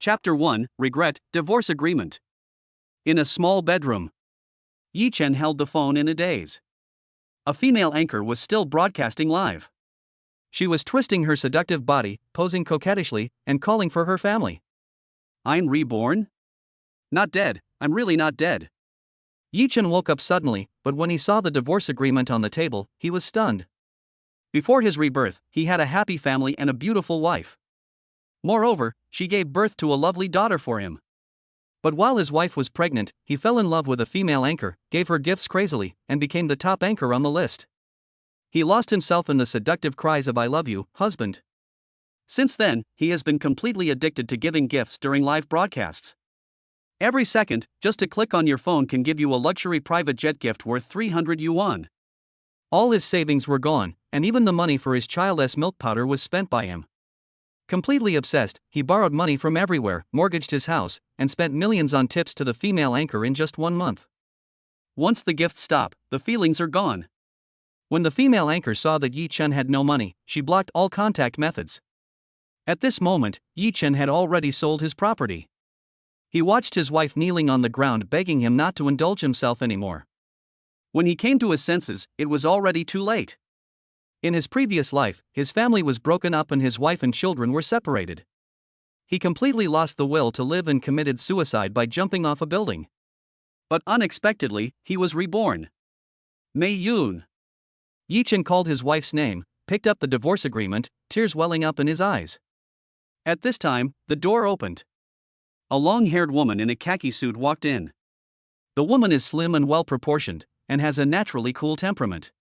Chapter 1, Regret, Divorce Agreement. In a small bedroom, Yi Chen held the phone in a daze. A female anchor was still broadcasting live. She was twisting her seductive body, posing coquettishly, and calling for her family. "I'm reborn? Not dead, I'm really not dead." Yi Chen woke up suddenly, but when he saw the divorce agreement on the table, he was stunned. Before his rebirth, he had a happy family and a beautiful wife. Moreover, she gave birth to a lovely daughter for him. But while his wife was pregnant, he fell in love with a female anchor, gave her gifts crazily, and became the top anchor on the list. He lost himself in the seductive cries of "I love you, husband." Since then, he has been completely addicted to giving gifts during live broadcasts. Every second, just a click on your phone can give you a luxury private jet gift worth 300 yuan. All his savings were gone, and even the money for his child's milk powder was spent by him. Completely obsessed, he borrowed money from everywhere, mortgaged his house, and spent millions on tips to the female anchor in just 1 month. Once the gifts stop, the feelings are gone. When the female anchor saw that Yi Chen had no money, she blocked all contact methods. At this moment, Yi Chen had already sold his property. He watched his wife kneeling on the ground begging him not to indulge himself anymore. When he came to his senses, it was already too late. In his previous life, his family was broken up and his wife and children were separated. He completely lost the will to live and committed suicide by jumping off a building. But unexpectedly, he was reborn. Mei Yun. Yi Chen called his wife's name, picked up the divorce agreement, tears welling up in his eyes. At this time, the door opened. A long-haired woman in a khaki suit walked in. The woman is slim and well-proportioned, and has a naturally cool temperament.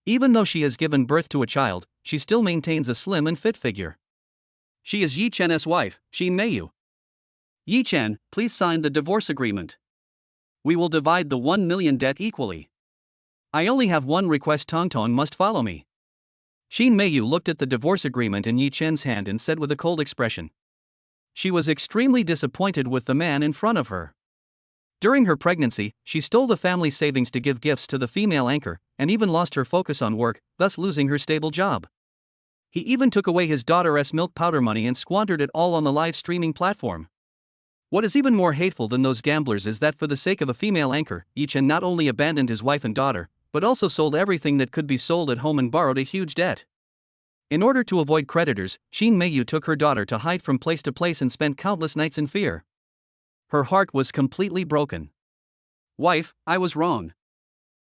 Even though she has given birth to a child, she still maintains a slim and fit figure. She is Yi Chen's wife, Xin Meiyu. "Yi Chen, please sign the divorce agreement. We will divide the 1 million debt equally. I only have one request. Tong Tong must follow me." Xin Meiyu looked at the divorce agreement in Yi Chen's hand and said with a cold expression. She was extremely disappointed with the man in front of her. During her pregnancy, she stole the family's savings to give gifts to the female anchor, and even lost her focus on work, thus losing her stable job. He even took away his daughter's milk powder money and squandered it all on the live streaming platform. What is even more hateful than those gamblers is that for the sake of a female anchor, Yi Chen not only abandoned his wife and daughter, but also sold everything that could be sold at home and borrowed a huge debt. In order to avoid creditors, Xin Meiyu took her daughter to hide from place to place and spent countless nights in fear. Her heart was completely broken. "Wife, I was wrong.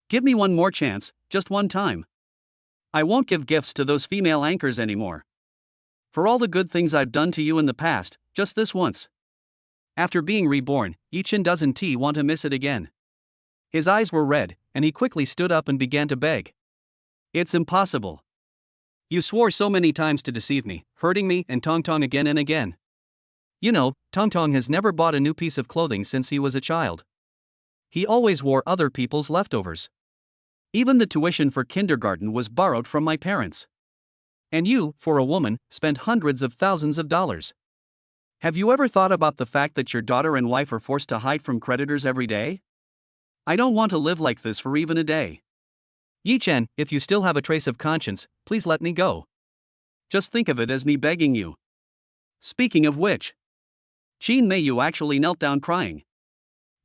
Give me one more chance, just one time. I won't give gifts to those female anchors anymore. For all the good things I've done to you in the past, just this once." After being reborn, Yi Chen doesn't want to miss it again. His eyes were red, and he quickly stood up and began to beg. "It's impossible. You swore so many times to deceive me, hurting me and Tong Tong again and again. You know, Tong Tong has never bought a new piece of clothing since he was a child. He always wore other people's leftovers. Even the tuition for kindergarten was borrowed from my parents. And you, for a woman, spent hundreds of thousands of dollars. Have you ever thought about the fact that your daughter and wife are forced to hide from creditors every day? I don't want to live like this for even a day. Yi Chen, if you still have a trace of conscience, please let me go. Just think of it as me begging you." Speaking of which, Xin Meiyu actually knelt down crying.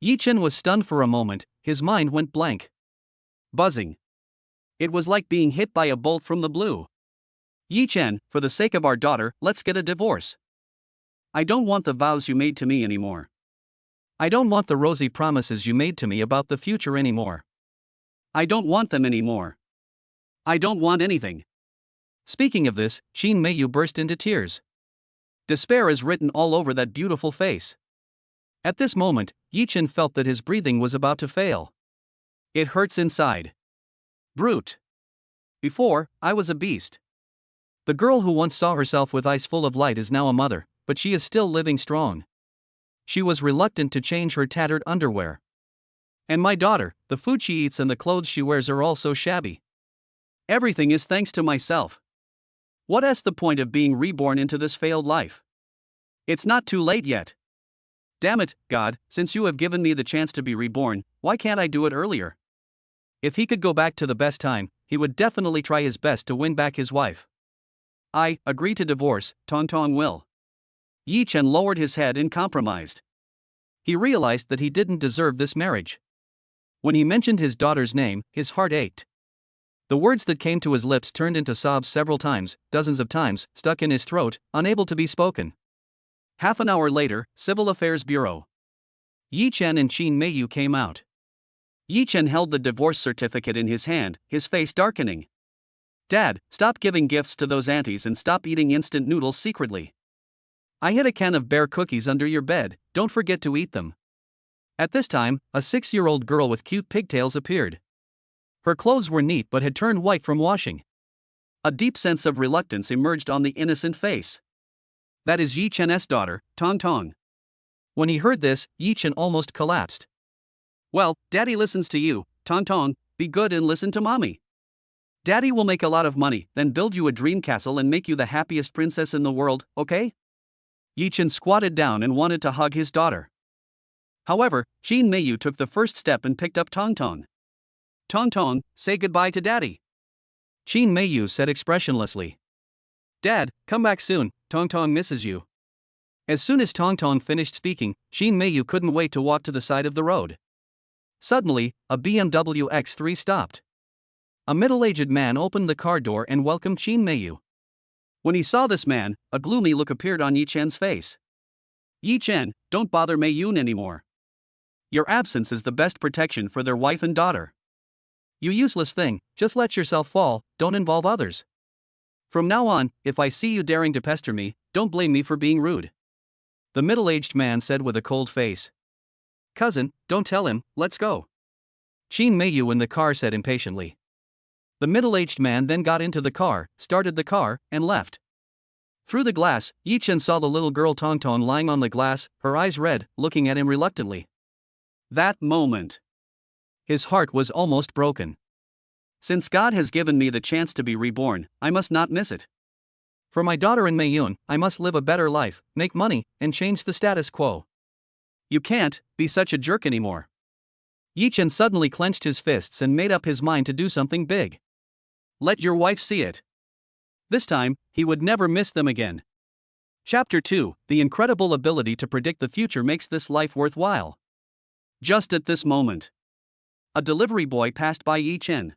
Yi Chen was stunned for a moment, his mind went blank. Buzzing. It was like being hit by a bolt from the blue. "Yi Chen, for the sake of our daughter, let's get a divorce. I don't want the vows you made to me anymore. I don't want the rosy promises you made to me about the future anymore. I don't want them anymore. I don't want anything." Speaking of this, Xin Meiyu burst into tears. Despair is written all over that beautiful face. At this moment, Yi Chen felt that his breathing was about to fail. It hurts inside. Brute. Before, I was a beast. The girl who once saw herself with eyes full of light is now a mother, but she is still living strong. She was reluctant to change her tattered underwear. And my daughter, the food she eats and the clothes she wears are all so shabby. Everything is thanks to myself. What is the point of being reborn into this failed life? It's not too late yet. Damn it, God, since you have given me the chance to be reborn, why can't I do it earlier? If he could go back to the best time, he would definitely try his best to win back his wife. I agree to divorce. Tong Tong will. Yi Chen lowered his head and compromised. He realized that he didn't deserve this marriage. When he mentioned his daughter's name, his heart ached. The words that came to his lips turned into sobs several times, dozens of times, stuck in his throat, unable to be spoken. Half an hour later, Civil Affairs Bureau. Yi Chen and Qin Meiyu came out. Yi Chen held the divorce certificate in his hand, his face darkening. Dad, stop giving gifts to those aunties and stop eating instant noodles secretly. I hid a can of bear cookies under your bed, don't forget to eat them. At this time, a 6-year-old girl with cute pigtails appeared. Her clothes were neat but had turned white from washing. A deep sense of reluctance emerged on the innocent face. That is Yi Chen's daughter, Tong Tong. When he heard this, Yi Chen almost collapsed. Well, Daddy listens to you, Tong Tong, be good and listen to Mommy. Daddy will make a lot of money, then build you a dream castle and make you the happiest princess in the world, okay? Yi Chen squatted down and wanted to hug his daughter. However, Qin Meiyu took the first step and picked up Tong Tong. Tong Tong, say goodbye to Daddy. Qin Meiyu said expressionlessly. Dad, come back soon, Tong Tong misses you. As soon as Tong Tong finished speaking, Qin Meiyu couldn't wait to walk to the side of the road. Suddenly, a BMW X3 stopped. A middle-aged man opened the car door and welcomed Qin Meiyu. When he saw this man, a gloomy look appeared on Yi Chen's face. Yi Chen, don't bother Meiyun anymore. Your absence is the best protection for their wife and daughter. You useless thing, just let yourself fall, don't involve others. From now on, if I see you daring to pester me, don't blame me for being rude. The middle-aged man said with a cold face. Cousin, don't tell him, let's go. Qin Meiyu in the car said impatiently. The middle-aged man then got into the car, started the car, and left. Through the glass, Yi Chen saw the little girl Tong Tong lying on the glass, her eyes red, looking at him reluctantly. That moment. His heart was almost broken. Since God has given me the chance to be reborn, I must not miss it. For my daughter and Meiyun, I must live a better life, make money, and change the status quo. You can't be such a jerk anymore. Yi Chen suddenly clenched his fists and made up his mind to do something big. Let your wife see it. This time, he would never miss them again. Chapter 2, The incredible ability to predict the future makes this life worthwhile. Just at this moment, a delivery boy passed by Yi Chen.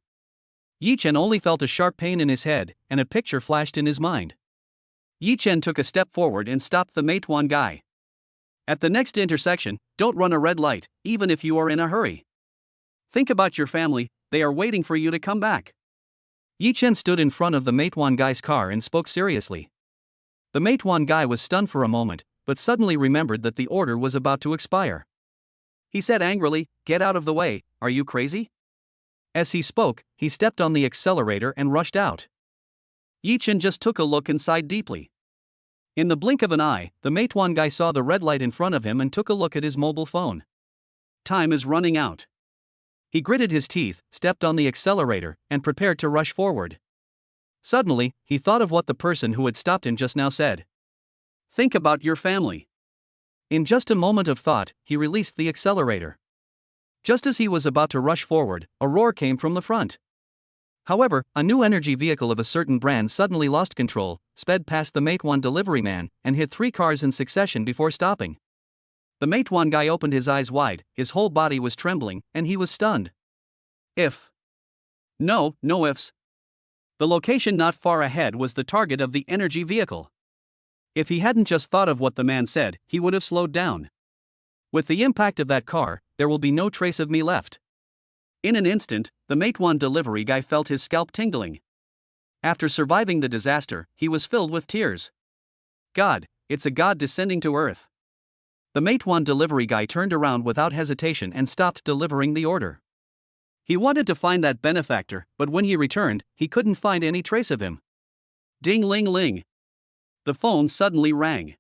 Yi Chen only felt a sharp pain in his head, and a picture flashed in his mind. Yi Chen took a step forward and stopped the Meituan guy. At the next intersection, don't run a red light, even if you are in a hurry. Think about your family, they are waiting for you to come back. Yi Chen stood in front of the Meituan guy's car and spoke seriously. The Meituan guy was stunned for a moment, but suddenly remembered that the order was about to expire. He said angrily, "Get out of the way, are you crazy?" As he spoke, he stepped on the accelerator and rushed out. Yi Chen just took a look and sighed deeply. In the blink of an eye, the Meituan guy saw the red light in front of him and took a look at his mobile phone. Time is running out. He gritted his teeth, stepped on the accelerator, and prepared to rush forward. Suddenly, he thought of what the person who had stopped him just now said. Think about your family. In just a moment of thought, he released the accelerator. Just as he was about to rush forward, a roar came from the front. However, a new energy vehicle of a certain brand suddenly lost control, sped past the Meituan delivery man, and hit 3 cars in succession before stopping. The Meituan guy opened his eyes wide, his whole body was trembling, and he was stunned. No ifs. The location not far ahead was the target of the energy vehicle. If he hadn't just thought of what the man said, he would have slowed down. With the impact of that car, there will be no trace of me left. In an instant, the Meituan delivery guy felt his scalp tingling. After surviving the disaster, he was filled with tears. God, it's a god descending to earth. The Meituan delivery guy turned around without hesitation and stopped delivering the order. He wanted to find that benefactor, but when he returned, he couldn't find any trace of him. Ding-ling-ling. The phone suddenly rang.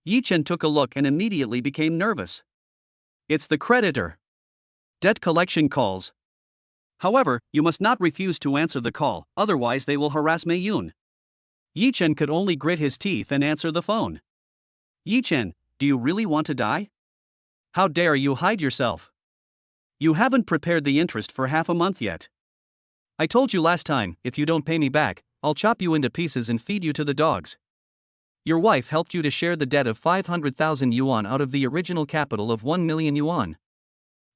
Yi Chen took a look and immediately became nervous. It's the creditor. Debt collection calls. However, you must not refuse to answer the call, otherwise they will harass Meiyun. Yi Chen could only grit his teeth and answer the phone. Yi Chen, do you really want to die? How dare you hide yourself? You haven't prepared the interest for half a month yet. I told you last time, if you don't pay me back, I'll chop you into pieces and feed you to the dogs. Your wife helped you to share the debt of 500,000 yuan out of the original capital of 1 million yuan.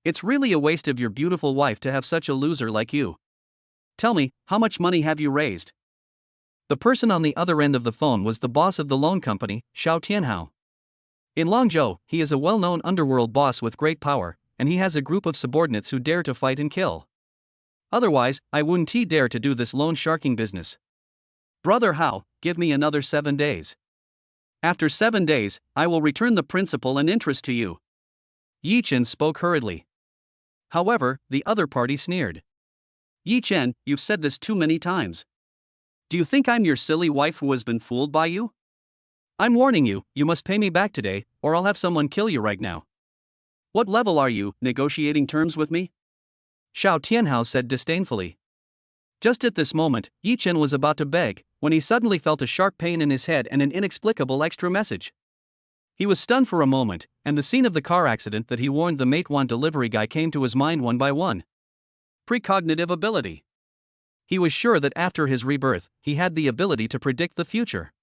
It's really a waste of your beautiful wife to have such a loser like you. Tell me, how much money have you raised? The person on the other end of the phone was the boss of the loan company, Xiao Tianhao. In Longzhou, he is a well-known underworld boss with great power, and he has a group of subordinates who dare to fight and kill. Otherwise, I wouldn't dare to do this loan sharking business. Brother Hao, give me another 7 days. After 7 days, I will return the principal and interest to you. Yi Chen spoke hurriedly. However, the other party sneered. Yi Chen, you've said this too many times. Do you think I'm your silly wife who has been fooled by you? I'm warning you, you must pay me back today, or I'll have someone kill you right now. What level are you, negotiating terms with me? Xiao Tianhao said disdainfully. Just at this moment, Yi Chen was about to beg, when he suddenly felt a sharp pain in his head and an inexplicable extra message. He was stunned for a moment, and the scene of the car accident that he warned the Meituan delivery guy came to his mind one by one. Precognitive ability. He was sure that after his rebirth, he had the ability to predict the future.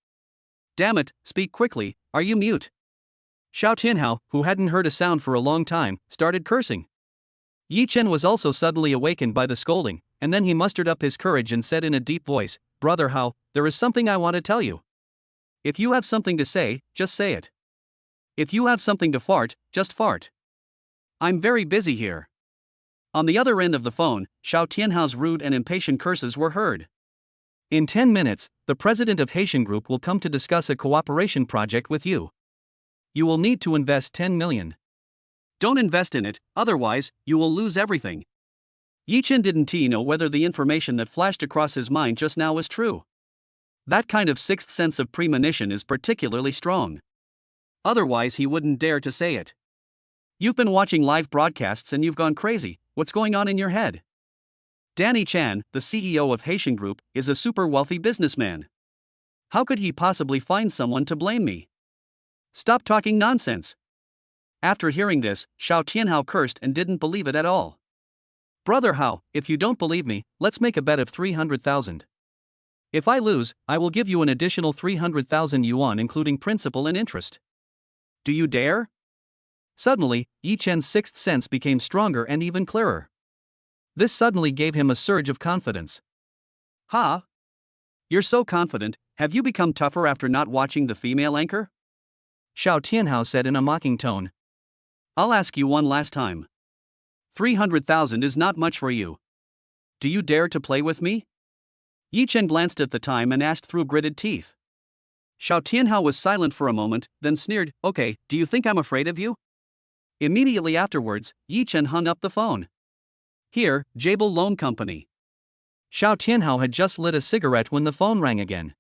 Damn it, speak quickly, are you mute? Xiao Tianhao, who hadn't heard a sound for a long time, started cursing. Yi Chen was also suddenly awakened by the scolding, and then he mustered up his courage and said in a deep voice, Brother Hao, there is something I want to tell you. If you have something to say, just say it. If you have something to fart, just fart. I'm very busy here. On the other end of the phone, Xiao Tianhao's rude and impatient curses were heard. In 10 minutes, the president of Haitian Group will come to discuss a cooperation project with you. You will need to invest 10 million. Don't invest in it, otherwise, you will lose everything. Yi Chen didn't know whether the information that flashed across his mind just now was true. That kind of sixth sense of premonition is particularly strong. Otherwise, he wouldn't dare to say it. You've been watching live broadcasts and you've gone crazy, what's going on in your head? Danny Chan, the CEO of Haitian Group, is a super wealthy businessman. How could he possibly find someone to blame me? Stop talking nonsense. After hearing this, Xiao Tianhao cursed and didn't believe it at all. Brother Hao, if you don't believe me, let's make a bet of 300,000. If I lose, I will give you an additional 300,000 yuan including principal and interest. Do you dare? Suddenly, Yi Chen's sixth sense became stronger and even clearer. This suddenly gave him a surge of confidence. Ha! You're so confident, have you become tougher after not watching the female anchor? Xiao Tianhao said in a mocking tone. I'll ask you one last time. 300,000 is not much for you. Do you dare to play with me? Yi Chen glanced at the time and asked through gritted teeth. Xiao Tianhao was silent for a moment, then sneered, Okay, do you think I'm afraid of you? Immediately afterwards, Yi Chen hung up the phone. Here, Jabel Loan Company. Xiao Tianhao had just lit a cigarette when the phone rang again.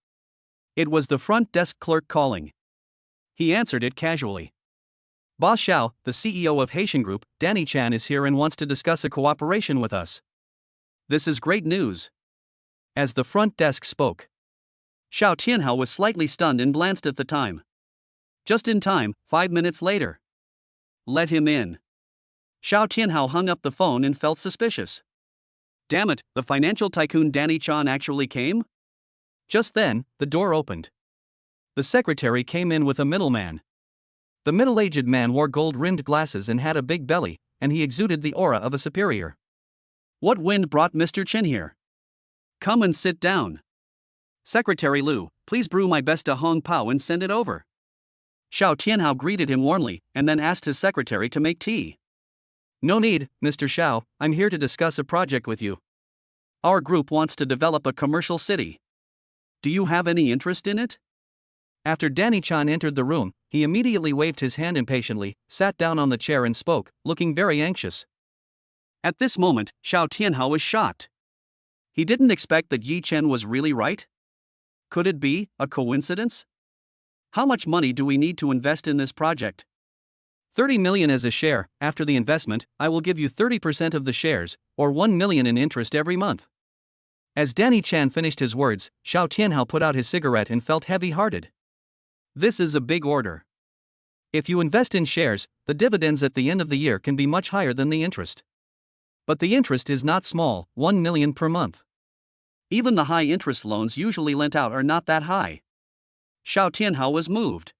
It was the front desk clerk calling. He answered it casually. Boss Xiao, the CEO of Haitian Group, Danny Chan is here and wants to discuss a cooperation with us. This is great news. As the front desk spoke, Xiao Tianhao was slightly stunned and glanced at the time. Just in time, 5 minutes later. Let him in. Xiao Tianhao hung up the phone and felt suspicious. Damn it, the financial tycoon Danny Chan actually came? Just then, the door opened. The secretary came in with a middleman. The middle-aged man wore gold-rimmed glasses and had a big belly, and he exuded the aura of a superior. What wind brought Mr. Chen here? Come and sit down. Secretary Lu, please brew my best Hong Pao and send it over. Xiao Tianhao greeted him warmly, and then asked his secretary to make tea. No need, Mr. Xiao, I'm here to discuss a project with you. Our group wants to develop a commercial city. Do you have any interest in it? After Danny Chan entered the room, he immediately waved his hand impatiently, sat down on the chair and spoke, looking very anxious. At this moment, Xiao Tianhao was shocked. He didn't expect that Yi Chen was really right. Could it be a coincidence? How much money do we need to invest in this project? 30 million as a share. After the investment, I will give you 30% of the shares, or 1 million in interest every month. As Danny Chan finished his words, Xiao Tianhao put out his cigarette and felt heavy-hearted. This is a big order. If you invest in shares, the dividends at the end of the year can be much higher than the interest. But the interest is not small, 1 million per month. Even the high-interest loans usually lent out are not that high. Xiao Tianhao was moved.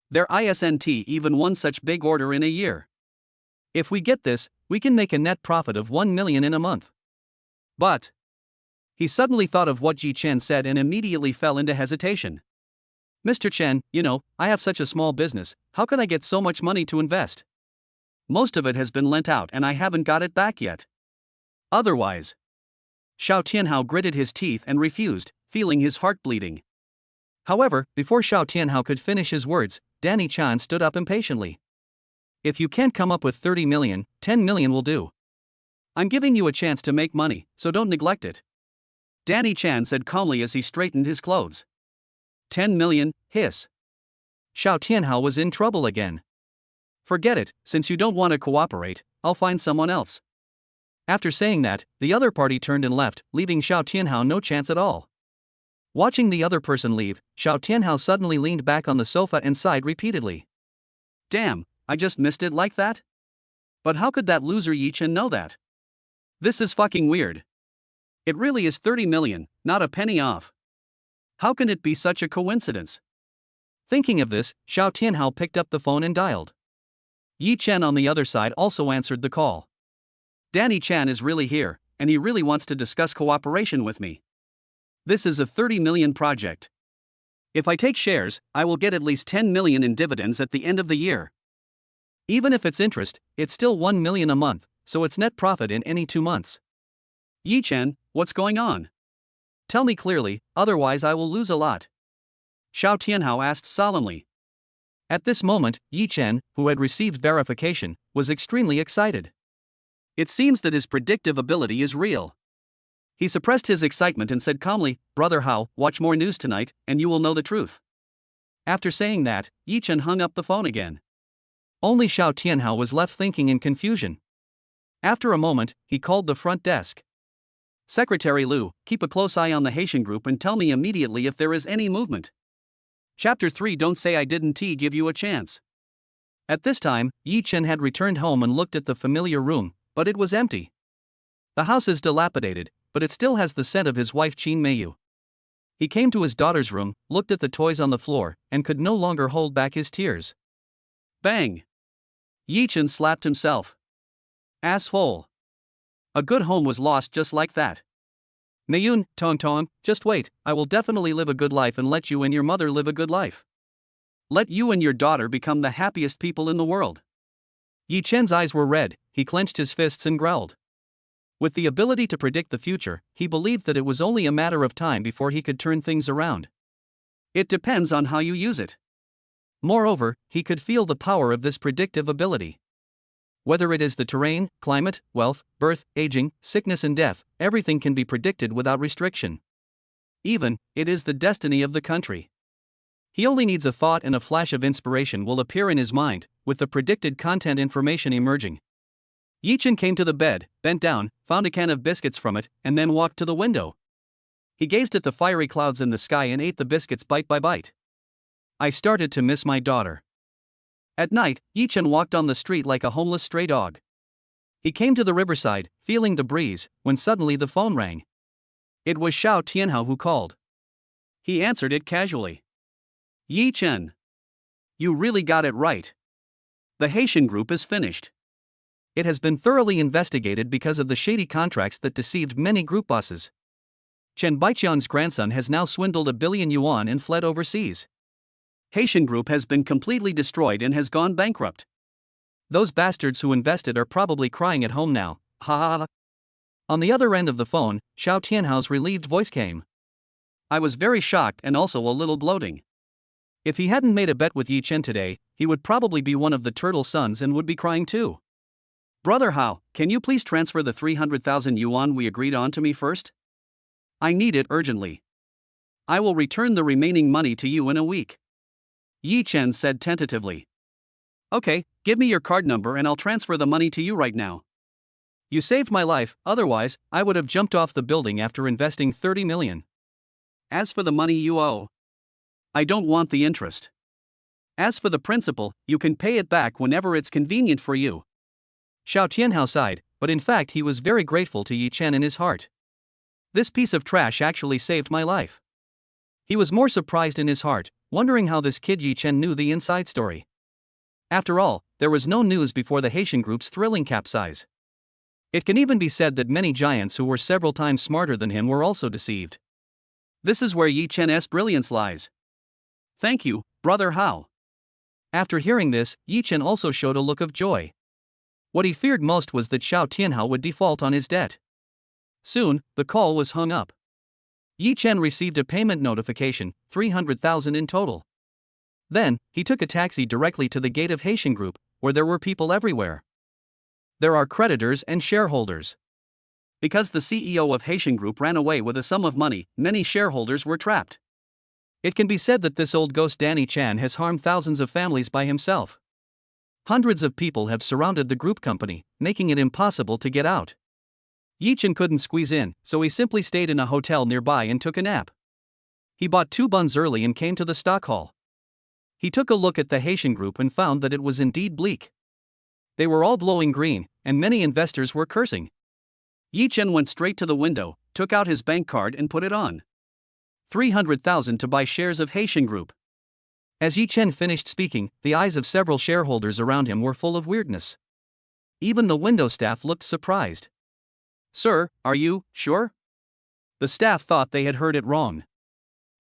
Their ISNT even won such big order in a year. If we get this, we can make a net profit of 1 million in a month. But he suddenly thought of what Yi Chen said and immediately fell into hesitation. Mr. Chen, I have such a small business, how can I get so much money to invest? Most of it has been lent out and I haven't got it back yet. Otherwise. Xiao Tianhao gritted his teeth and refused, feeling his heart bleeding. However, before Xiao Tianhao could finish his words, Danny Chan stood up impatiently. If you can't come up with 30 million, 10 million will do. I'm giving you a chance to make money, so don't neglect it. Danny Chan said calmly as he straightened his clothes. 10 million, hiss. Xiao Tianhao was in trouble again. Forget it, since you don't want to cooperate, I'll find someone else. After saying that, the other party turned and left, leaving Xiao Tianhao no chance at all. Watching the other person leave, Xiao Tianhao suddenly leaned back on the sofa and sighed repeatedly. Damn, I just missed it like that? But how could that loser Yi Chen know that? This is fucking weird. It really is 30 million, not a penny off. How can it be such a coincidence? Thinking of this, Xiao Tianhao picked up the phone and dialed. Yi Chen on the other side also answered the call. Danny Chan is really here, and he really wants to discuss cooperation with me. This is a 30 million project. If I take shares, I will get at least 10 million in dividends at the end of the year. Even if it's interest, it's still 1 million a month, so it's net profit in any 2 months. Yi Chen, what's going on? Tell me clearly, otherwise I will lose a lot. Xiao Tianhao asked solemnly. At this moment, Yi Chen, who had received verification, was extremely excited. It seems that his predictive ability is real. He suppressed his excitement and said calmly, Brother Hao, watch more news tonight, and you will know the truth. After saying that, Yi Chen hung up the phone again. Only Xiao Tianhao was left thinking in confusion. After a moment, he called the front desk. Secretary Liu, keep a close eye on the Haitian group and tell me immediately if there is any movement. Chapter 3 Don't say I didn't give you a chance. At this time, Yi Chen had returned home and looked at the familiar room, but it was empty. The house is dilapidated, but it still has the scent of his wife Qin Meiyu. He came to his daughter's room, looked at the toys on the floor, and could no longer hold back his tears. Bang! Yi Chen slapped himself. Asshole. A good home was lost just like that. Meiyun, Tong, just wait, I will definitely live a good life and let you and your mother live a good life. Let you and your daughter become the happiest people in the world. Yi Chen's eyes were red, he clenched his fists and growled. With the ability to predict the future, he believed that it was only a matter of time before he could turn things around. It depends on how you use it. Moreover, he could feel the power of this predictive ability. Whether it is the terrain, climate, wealth, birth, aging, sickness and death, everything can be predicted without restriction. Even, it is the destiny of the country. He only needs a thought and a flash of inspiration will appear in his mind, with the predicted content information emerging. Yi Chen came to the bed, bent down, found a can of biscuits from it, and then walked to the window. He gazed at the fiery clouds in the sky and ate the biscuits bite by bite. I started to miss my daughter. At night, Yi Chen walked on the street like a homeless stray dog. He came to the riverside, feeling the breeze, when suddenly the phone rang. It was Xiao Tianhao who called. He answered it casually. Yi Chen. You really got it right. The Haitian group is finished. It has been thoroughly investigated because of the shady contracts that deceived many group bosses. Chen Baiqian's grandson has now swindled 1 billion yuan and fled overseas. Haitian group has been completely destroyed and has gone bankrupt. Those bastards who invested are probably crying at home now, ha ha ha. On the other end of the phone, Xiao Tianhao's relieved voice came. I was very shocked and also a little gloating. If he hadn't made a bet with Yi Chen today, he would probably be one of the turtle sons and would be crying too. Brother Hao, can you please transfer the 300,000 yuan we agreed on to me first? I need it urgently. I will return the remaining money to you in a week. Yi Chen said tentatively. Okay, give me your card number and I'll transfer the money to you right now. You saved my life, otherwise, I would have jumped off the building after investing 30 million. As for the money you owe, I don't want the interest. As for the principal, you can pay it back whenever it's convenient for you. Xiao Tianhao sighed, but in fact he was very grateful to Yi Chen in his heart. This piece of trash actually saved my life. He was more surprised in his heart, wondering how this kid Yi Chen knew the inside story. After all, there was no news before the Haitian group's thrilling capsize. It can even be said that many giants who were several times smarter than him were also deceived. This is where Yi Chen's brilliance lies. Thank you, brother Hao. After hearing this, Yi Chen also showed a look of joy. What he feared most was that Xiao Tianhao would default on his debt. Soon, the call was hung up. Yi Chen received a payment notification, 300,000 in total. Then, he took a taxi directly to the gate of Haitian Group, where there were people everywhere. There are creditors and shareholders. Because the CEO of Haitian Group ran away with a sum of money, many shareholders were trapped. It can be said that this old ghost Danny Chan has harmed thousands of families by himself. Hundreds of people have surrounded the group company, making it impossible to get out. Yi Chen couldn't squeeze in, so he simply stayed in a hotel nearby and took a nap. He bought 2 buns early and came to the stock hall. He took a look at the Haitian Group and found that it was indeed bleak. They were all glowing green, and many investors were cursing. Yi Chen went straight to the window, took out his bank card and put it on. 300,000 to buy shares of Haitian Group. As Yi Chen finished speaking, the eyes of several shareholders around him were full of weirdness. Even the window staff looked surprised. Sir, are you sure? The staff thought they had heard it wrong.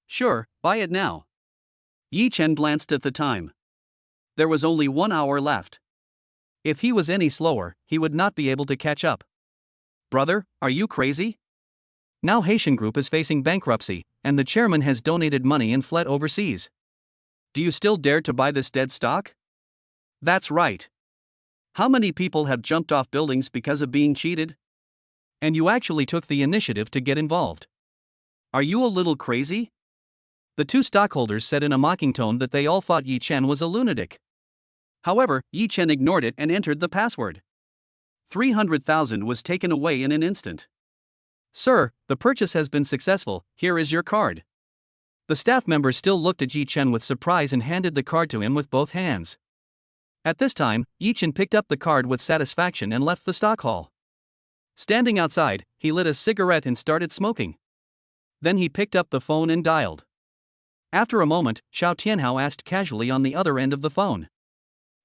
Sure, buy it now. Yi Chen glanced at the time. There was only 1 hour left. If he was any slower, he would not be able to catch up. Brother, are you crazy? Now Haitian Group is facing bankruptcy, and the chairman has donated money and fled overseas. Do you still dare to buy this dead stock? That's right. How many people have jumped off buildings because of being cheated? And you actually took the initiative to get involved. Are you a little crazy? The 2 stockholders said in a mocking tone that they all thought Yi Chen was a lunatic. However, Yi Chen ignored it and entered the password. 300,000 was taken away in an instant. Sir, the purchase has been successful, here is your card. The staff member still looked at Yi Chen with surprise and handed the card to him with both hands. At this time, Yi Chen picked up the card with satisfaction and left the stock hall. Standing outside, he lit a cigarette and started smoking. Then he picked up the phone and dialed. After a moment, Xiao Tianhao asked casually on the other end of the phone.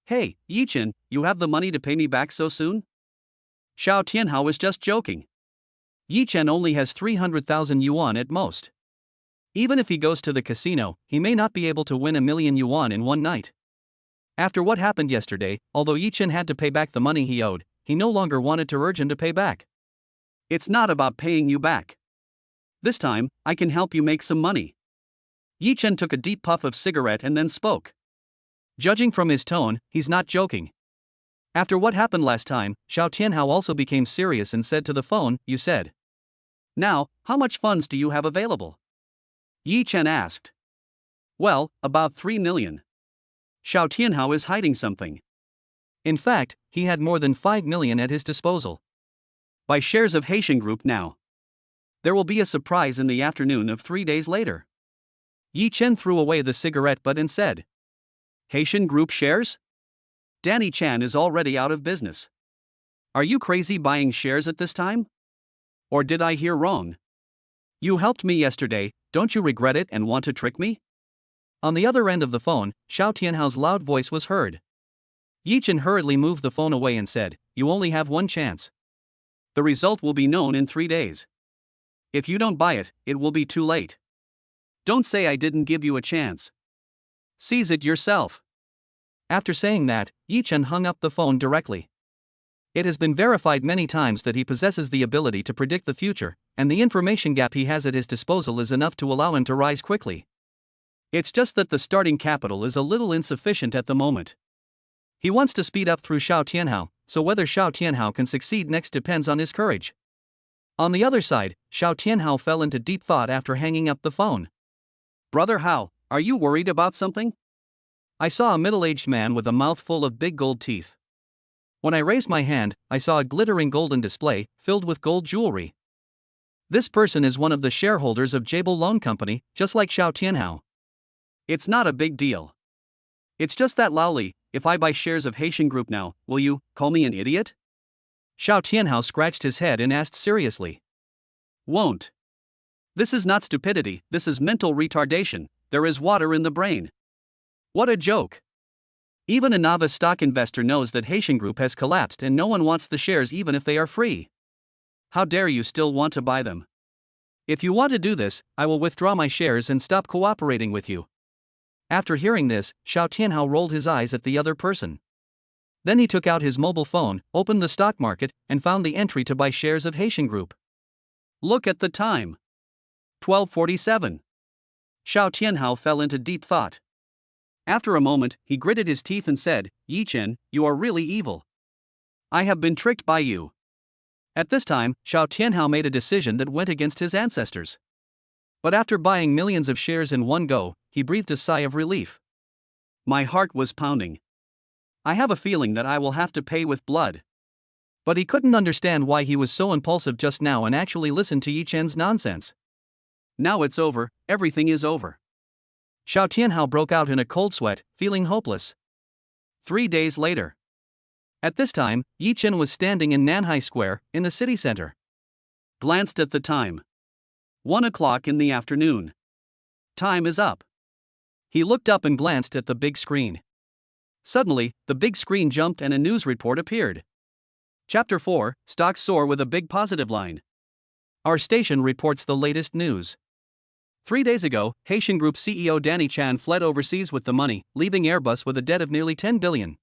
Hey, Yi Chen, you have the money to pay me back so soon? Xiao Tianhao was just joking. Yi Chen only has 300,000 yuan at most. Even if he goes to the casino, he may not be able to win 1,000,000 yuan in one night. After what happened yesterday, although Yi Chen had to pay back the money he owed, he no longer wanted to urge him to pay back. It's not about paying you back. This time, I can help you make some money. Yi Chen took a deep puff of cigarette and then spoke. Judging from his tone, he's not joking. After what happened last time, Xiao Tianhao also became serious and said to the phone, you said. Now, how much funds do you have available? Yi Chen asked. Well, about 3 million. Xiao Tianhao is hiding something. In fact, he had more than 5 million at his disposal. Buy shares of Haitian Group now. There will be a surprise in the afternoon of 3 days later. Yi Chen threw away the cigarette butt and said. Haitian Group shares? Danny Chan is already out of business. Are you crazy buying shares at this time? Or did I hear wrong? You helped me yesterday, don't you regret it and want to trick me? On the other end of the phone, Xiao Tianhao's loud voice was heard. Yi Chen hurriedly moved the phone away and said, you only have one chance. The result will be known in 3 days. If you don't buy it, it will be too late. Don't say I didn't give you a chance. Seize it yourself. After saying that, Yi Chen hung up the phone directly. It has been verified many times that he possesses the ability to predict the future, and the information gap he has at his disposal is enough to allow him to rise quickly. It's just that the starting capital is a little insufficient at the moment. He wants to speed up through Xiao Tianhao, so whether Xiao Tianhao can succeed next depends on his courage. On the other side, Xiao Tianhao fell into deep thought after hanging up the phone. Brother Hao, are you worried about something? I saw a middle-aged man with a mouth full of big gold teeth. When I raised my hand, I saw a glittering golden display, filled with gold jewelry. This person is one of the shareholders of Jabel Loan Company, just like Xiao Tianhao. It's not a big deal. It's just that Laoli, if I buy shares of Haitian Group now, will you call me an idiot? Xiao Tianhao scratched his head and asked seriously. Won't. This is not stupidity, this is mental retardation. there is water in the brain. What a joke. Even a novice stock investor knows that Haitian Group has collapsed and no one wants the shares even if they are free. How dare you still want to buy them? If you want to do this, I will withdraw my shares and stop cooperating with you. After hearing this, Xiao Tianhao rolled his eyes at the other person. Then he took out his mobile phone, opened the stock market, and found the entry to buy shares of Haitian Group. Look at the time. 12:47. Xiao Tianhao fell into deep thought. After a moment, he gritted his teeth and said, "Yi Chen, you are really evil. I have been tricked by you." At this time, Xiao Tianhao made a decision that went against his ancestors. But after buying millions of shares in one go, he breathed a sigh of relief. My heart was pounding. I have a feeling that I will have to pay with blood. But he couldn't understand why he was so impulsive just now and actually listened to Yi Chen's nonsense. Now it's over, everything is over. Xiao Tianhao broke out in a cold sweat, feeling hopeless. 3 days later. At this time, Yi Chen was standing in Nanhai Square, in the city center. Glanced at the time. 1 o'clock in the afternoon. Time is up. He looked up and glanced at the big screen. Suddenly, the big screen jumped and a news report appeared. Chapter 4, Stocks soar with a big positive line. Our station reports the latest news. 3 days ago, Haitian Group CEO Danny Chan fled overseas with the money, leaving Airbus with a debt of nearly 10 billion.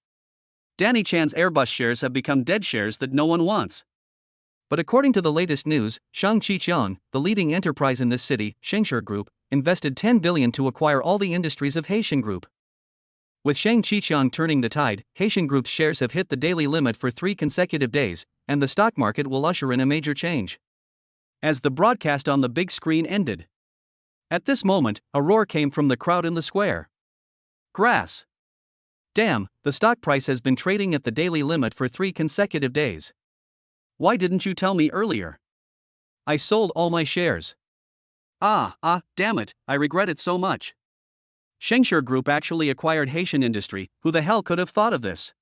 Danny Chan's Airbus shares have become dead shares that no one wants. But according to the latest news, Shang Qiqian, the leading enterprise in this city, Shengshi Group, invested 10 billion to acquire all the industries of Haitian Group. With Shang Qiqian turning the tide, Haitian Group's shares have hit the daily limit for 3 consecutive days, and the stock market will usher in a major change. As the broadcast on the big screen ended. At this moment, a roar came from the crowd in the square. Grass. Damn, the stock price has been trading at the daily limit for 3 consecutive days. Why didn't you tell me earlier? I sold all my shares. Damn it, I regret it so much. Shengshi Group actually acquired Haitian Industry, who the hell could have thought of this?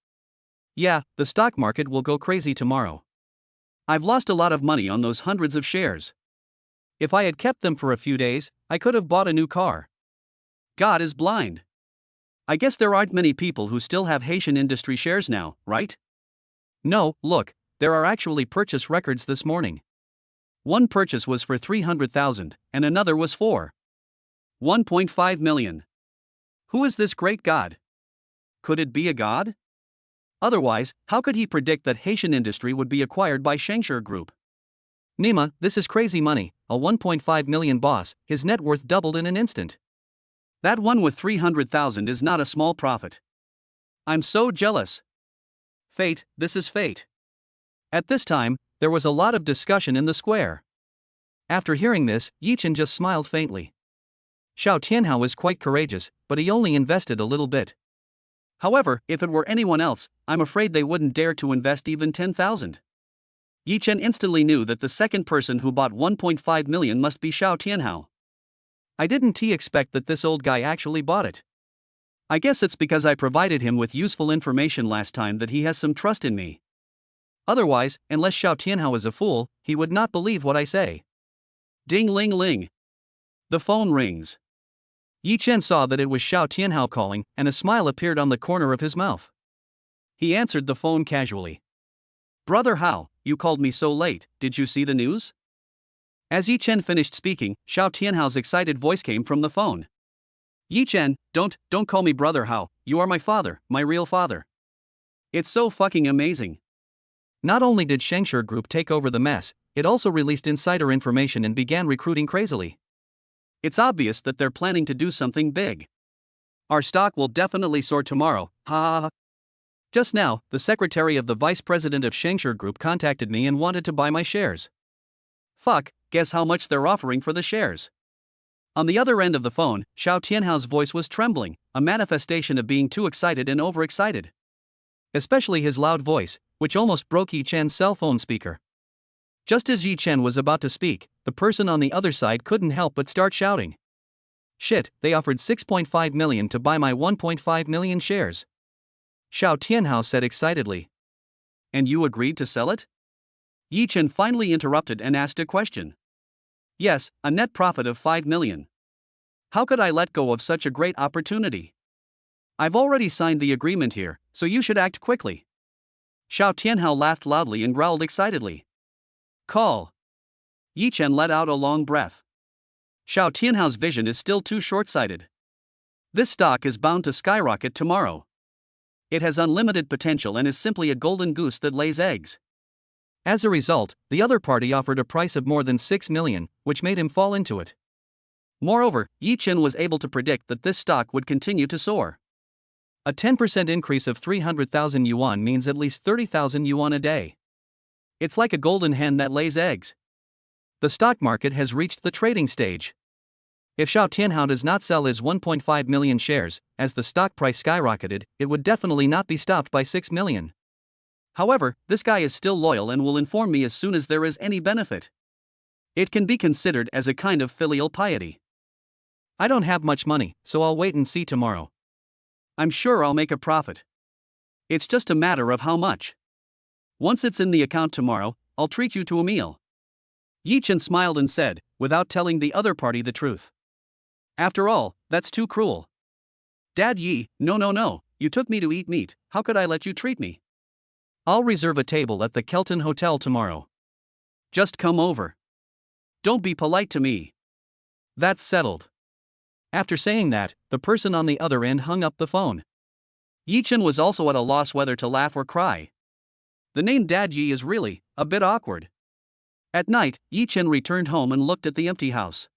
Yeah, the stock market will go crazy tomorrow. I've lost a lot of money on those hundreds of shares. If I had kept them for a few days, I could have bought a new car. God is blind. I guess there aren't many people who still have Haitian Industry shares now, right? No, look, there are actually purchase records this morning. One purchase was for 300,000, and another was for 1.5 million. Who is this great god? Could it be a god? Otherwise, how could he predict that Haitian Industry would be acquired by Shengshi Group? Nima, this is crazy money, a 1.5 million boss, his net worth doubled in an instant. That one with 300,000 is not a small profit. I'm so jealous. Fate, this is fate. At this time, there was a lot of discussion in the square. After hearing this, Yi Chen just smiled faintly. Xiao Tianhao is quite courageous, but he only invested a little bit. However, if it were anyone else, I'm afraid they wouldn't dare to invest even 10,000. Yi Chen instantly knew that the second person who bought 1.5 million must be Xiao Tianhao. I didn't expect that this old guy actually bought it. I guess it's because I provided him with useful information last time that he has some trust in me. Otherwise, unless Xiao Tianhao is a fool, he would not believe what I say. Ding ling ling. The phone rings. Yi Chen saw that it was Xiao Tianhao calling, and a smile appeared on the corner of his mouth. He answered the phone casually. Brother Hao, you called me so late, did you see the news? As Yi Chen finished speaking, Xiao Tianhao's excited voice came from the phone. Yi Chen, don't call me Brother Hao, you are my father, my real father. It's so fucking amazing. Not only did Shengshi Group take over the mess, it also released insider information and began recruiting crazily. It's obvious that they're planning to do something big. Our stock will definitely soar tomorrow, ha ha ha. Just now, the secretary of the vice president of Shengshi Group contacted me and wanted to buy my shares. Fuck, guess how much they're offering for the shares? On the other end of the phone, Xiao Tianhao's voice was trembling, a manifestation of being too excited and overexcited. Especially his loud voice, which almost broke Yi Chen's cell phone speaker. Just as Yi Chen was about to speak, the person on the other side couldn't help but start shouting. Shit, they offered 6.5 million to buy my 1.5 million shares. Xiao Tianhao said excitedly. And you agreed to sell it? Yi Chen finally interrupted and asked a question. Yes, a net profit of 5 million. How could I let go of such a great opportunity? I've already signed the agreement here, so you should act quickly. Xiao Tianhao laughed loudly and growled excitedly. Call. Yi Chen let out a long breath. Xiao Tianhao's vision is still too short-sighted. This stock is bound to skyrocket tomorrow. It has unlimited potential and is simply a golden goose that lays eggs. As a result, the other party offered a price of more than 6 million, which made him fall into it. Moreover, Yi Chen was able to predict that this stock would continue to soar. A 10% increase of 300,000 yuan means at least 30,000 yuan a day. It's like a golden hen that lays eggs. The stock market has reached the trading stage. If Xiao Tianhao does not sell his 1.5 million shares, as the stock price skyrocketed, it would definitely not be stopped by 6 million. However, this guy is still loyal and will inform me as soon as there is any benefit. It can be considered as a kind of filial piety. I don't have much money, so I'll wait and see tomorrow. I'm sure I'll make a profit. It's just a matter of how much. Once it's in the account tomorrow, I'll treat you to a meal. Yi Chen smiled and said, without telling the other party the truth. After all, that's too cruel. Dad Yi, no, you took me to eat meat, how could I let you treat me? I'll reserve a table at the Kelton Hotel tomorrow. Just come over. Don't be polite to me. That's settled. After saying that, the person on the other end hung up the phone. Yi Chen was also at a loss whether to laugh or cry. The name Dad Yi is really a bit awkward. At night, Yi Chen returned home and looked at the empty house.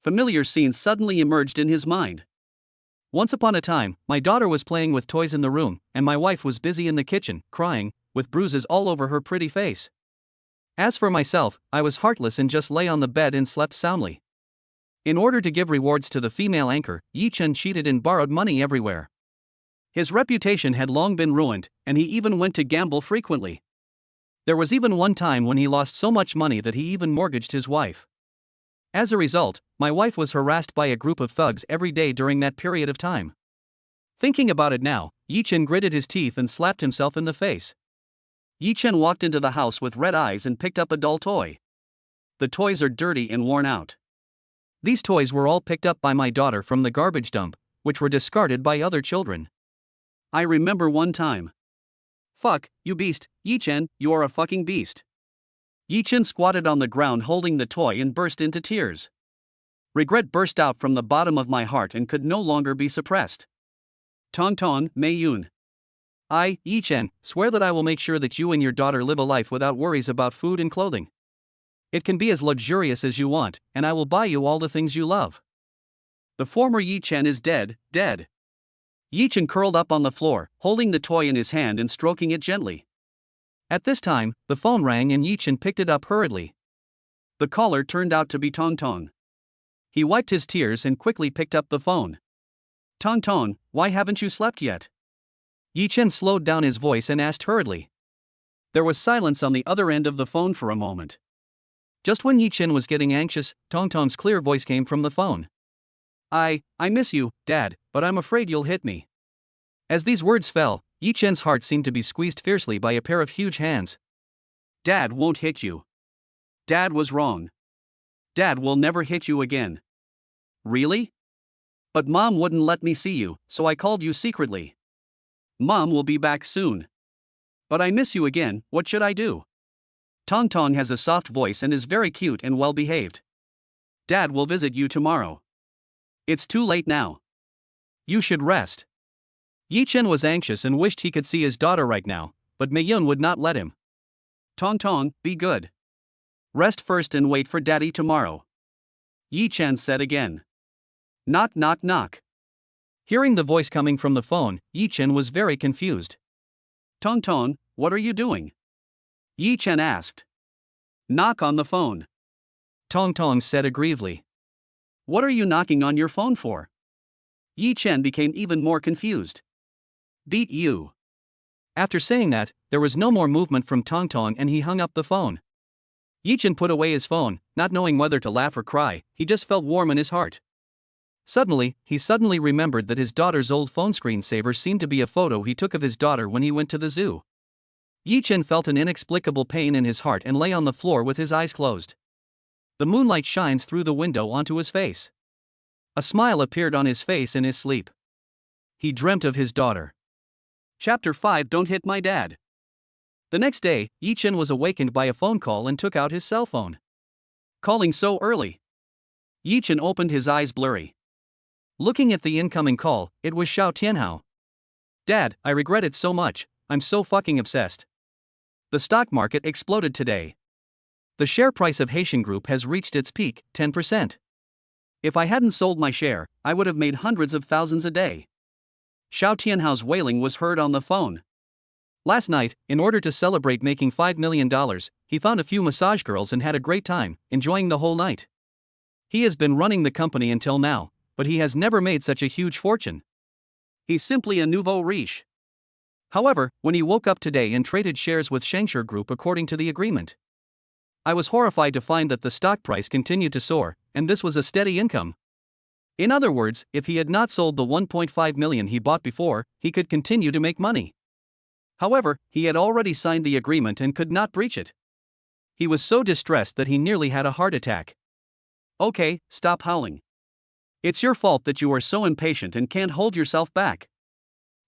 Familiar scenes suddenly emerged in his mind. Once upon a time, my daughter was playing with toys in the room, and my wife was busy in the kitchen, crying, with bruises all over her pretty face. As for myself, I was heartless and just lay on the bed and slept soundly. In order to give rewards to the female anchor, Yi Chen cheated and borrowed money everywhere. His reputation had long been ruined, and he even went to gamble frequently. There was even one time when he lost so much money that he even mortgaged his wife. As a result, my wife was harassed by a group of thugs every day during that period of time. Thinking about it now, Yi Chen gritted his teeth and slapped himself in the face. Yi Chen walked into the house with red eyes and picked up a dull toy. The toys are dirty and worn out. These toys were all picked up by my daughter from the garbage dump, which were discarded by other children. I remember one time. Fuck, you beast, Yi Chen, you are a fucking beast. Yi Chen squatted on the ground holding the toy and burst into tears. Regret burst out from the bottom of my heart and could no longer be suppressed. Tong Mei Yun. I, Yi Chen, swear that I will make sure that you and your daughter live a life without worries about food and clothing. It can be as luxurious as you want, and I will buy you all the things you love. The former Yi Chen is dead. Yi Chen curled up on the floor, holding the toy in his hand and stroking it gently. At this time, the phone rang and Yi Chen picked it up hurriedly. The caller turned out to be Tong. He wiped his tears and quickly picked up the phone. Tong, why haven't you slept yet? Yi Chen slowed down his voice and asked hurriedly. There was silence on the other end of the phone for a moment. Just when Yi Chen was getting anxious, Tong's clear voice came from the phone. I miss you, Dad, but I'm afraid you'll hit me. As these words fell, Yi Chen's heart seemed to be squeezed fiercely by a pair of huge hands. Dad won't hit you. Dad was wrong. Dad will never hit you again. Really? But Mom wouldn't let me see you, so I called you secretly. Mom will be back soon. But I miss you again, what should I do? Tong has a soft voice and is very cute and well behaved. Dad will visit you tomorrow. It's too late now. You should rest. Yi Chen was anxious and wished he could see his daughter right now, but Mei Yun would not let him. Tong, be good. Rest first and wait for Daddy tomorrow. Yi Chen said again. Knock. Hearing the voice coming from the phone, Yi Chen was very confused. Tong, what are you doing? Yi Chen asked. Knock on the phone. Tong said aggrievedly. What are you knocking on your phone for? Yi Chen became even more confused. Beat you. After saying that, there was no more movement from Tong and he hung up the phone. Yi Chen put away his phone, not knowing whether to laugh or cry, he just felt warm in his heart. Suddenly, he remembered that his daughter's old phone screensaver seemed to be a photo he took of his daughter when he went to the zoo. Yi Chen felt an inexplicable pain in his heart and lay on the floor with his eyes closed. The moonlight shines through the window onto his face. A smile appeared on his face in his sleep. He dreamt of his daughter. Chapter 5. Don't hit my dad. The next day, Yi-Chen was awakened by a phone call and took out his cell phone. Calling so early. Yi-Chen opened his eyes blurry. Looking at the incoming call, it was Xiao Tianhao. Dad, I regret it so much, I'm so fucking obsessed. The stock market exploded today. The share price of Haitian Group has reached its peak, 10%. If I hadn't sold my share, I would have made hundreds of thousands a day. Xiao Tianhao's wailing was heard on the phone. Last night, in order to celebrate making $5 million, he found a few massage girls and had a great time, enjoying the whole night. He has been running the company until now, but he has never made such a huge fortune. He's simply a nouveau riche. However, when he woke up today and traded shares with Shengshi Group according to the agreement, I was horrified to find that the stock price continued to soar, and this was a steady income. In other words, if he had not sold the 1.5 million he bought before, he could continue to make money. However, he had already signed the agreement and could not breach it. He was so distressed that he nearly had a heart attack. Okay, stop howling. It's your fault that you are so impatient and can't hold yourself back.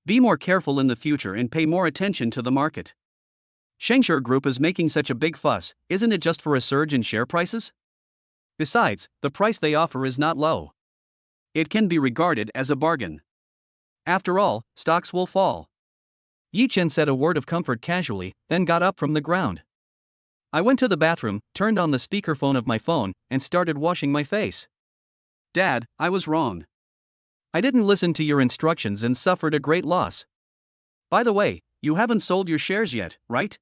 Be more careful in the future and pay more attention to the market. Shengshi Group is making such a big fuss, isn't it just for a surge in share prices? Besides, the price they offer is not low. It can be regarded as a bargain. After all, stocks will fall. Yi-Chen said a word of comfort casually, then got up from the ground. I went to the bathroom, turned on the speakerphone of my phone, and started washing my face. Dad, I was wrong. I didn't listen to your instructions and suffered a great loss. By the way, you haven't sold your shares yet, right?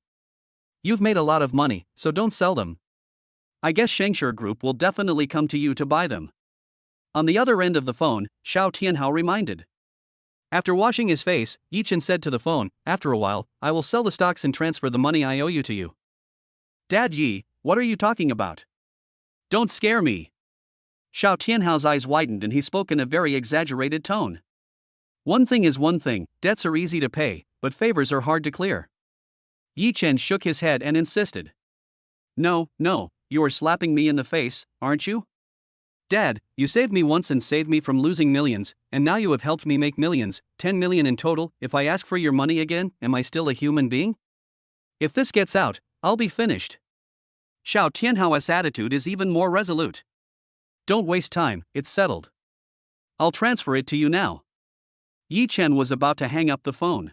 You've made a lot of money, so don't sell them. I guess Shengshi Group will definitely come to you to buy them. On the other end of the phone, Xiao Tianhao reminded. After washing his face, Yi-Chen said to the phone, after a while, I will sell the stocks and transfer the money I owe you to you. Dad Yi, what are you talking about? Don't scare me. Xiao Tianhao's eyes widened and he spoke in a very exaggerated tone. One thing is one thing, debts are easy to pay, but favors are hard to clear. Yi-Chen shook his head and insisted. No, you are slapping me in the face, aren't you? Dad, you saved me once and saved me from losing millions, and now you have helped me make millions, 10 million in total. If I ask for your money again, am I still a human being? If this gets out, I'll be finished. Xiao Tianhao's attitude is even more resolute. Don't waste time, it's settled. I'll transfer it to you now. Yi-Chen was about to hang up the phone.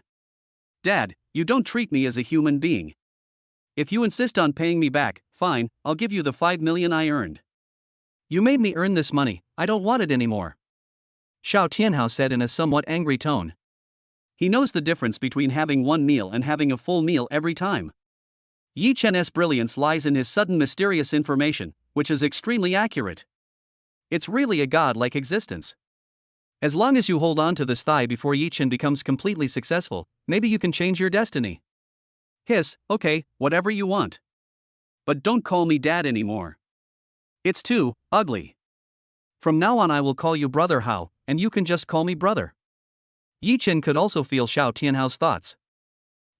Dad, you don't treat me as a human being. If you insist on paying me back, fine, I'll give you the 5 million I earned. You made me earn this money, I don't want it anymore. Xiao Tianhao said in a somewhat angry tone. He knows the difference between having one meal and having a full meal every time. Yi-Chen's brilliance lies in his sudden mysterious information, which is extremely accurate. It's really a godlike existence. As long as you hold on to this thigh before Yi-Chen becomes completely successful, maybe you can change your destiny. Hiss, okay, whatever you want. But don't call me Dad anymore. It's too ugly. From now on I will call you Brother Hao, and you can just call me brother. Yi-Chen could also feel Xiao Tianhao's thoughts.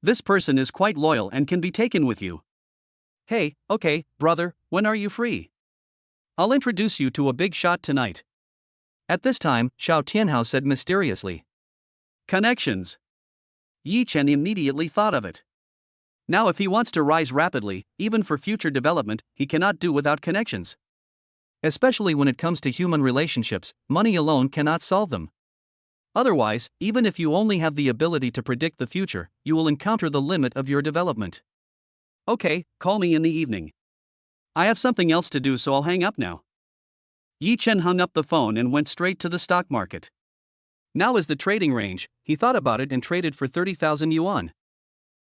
This person is quite loyal and can be taken with you. Hey, okay, brother, when are you free? I'll introduce you to a big shot tonight. At this time, Xiao Tianhao said mysteriously. Connections. Yi-Chen immediately thought of it. Now if he wants to rise rapidly, even for future development, he cannot do without connections. Especially when it comes to human relationships, money alone cannot solve them. Otherwise, even if you only have the ability to predict the future, you will encounter the limit of your development. Okay, call me in the evening. I have something else to do, so I'll hang up now. Yi-Chen hung up the phone and went straight to the stock market. Now is the trading range, he thought about it and traded for 30,000 yuan.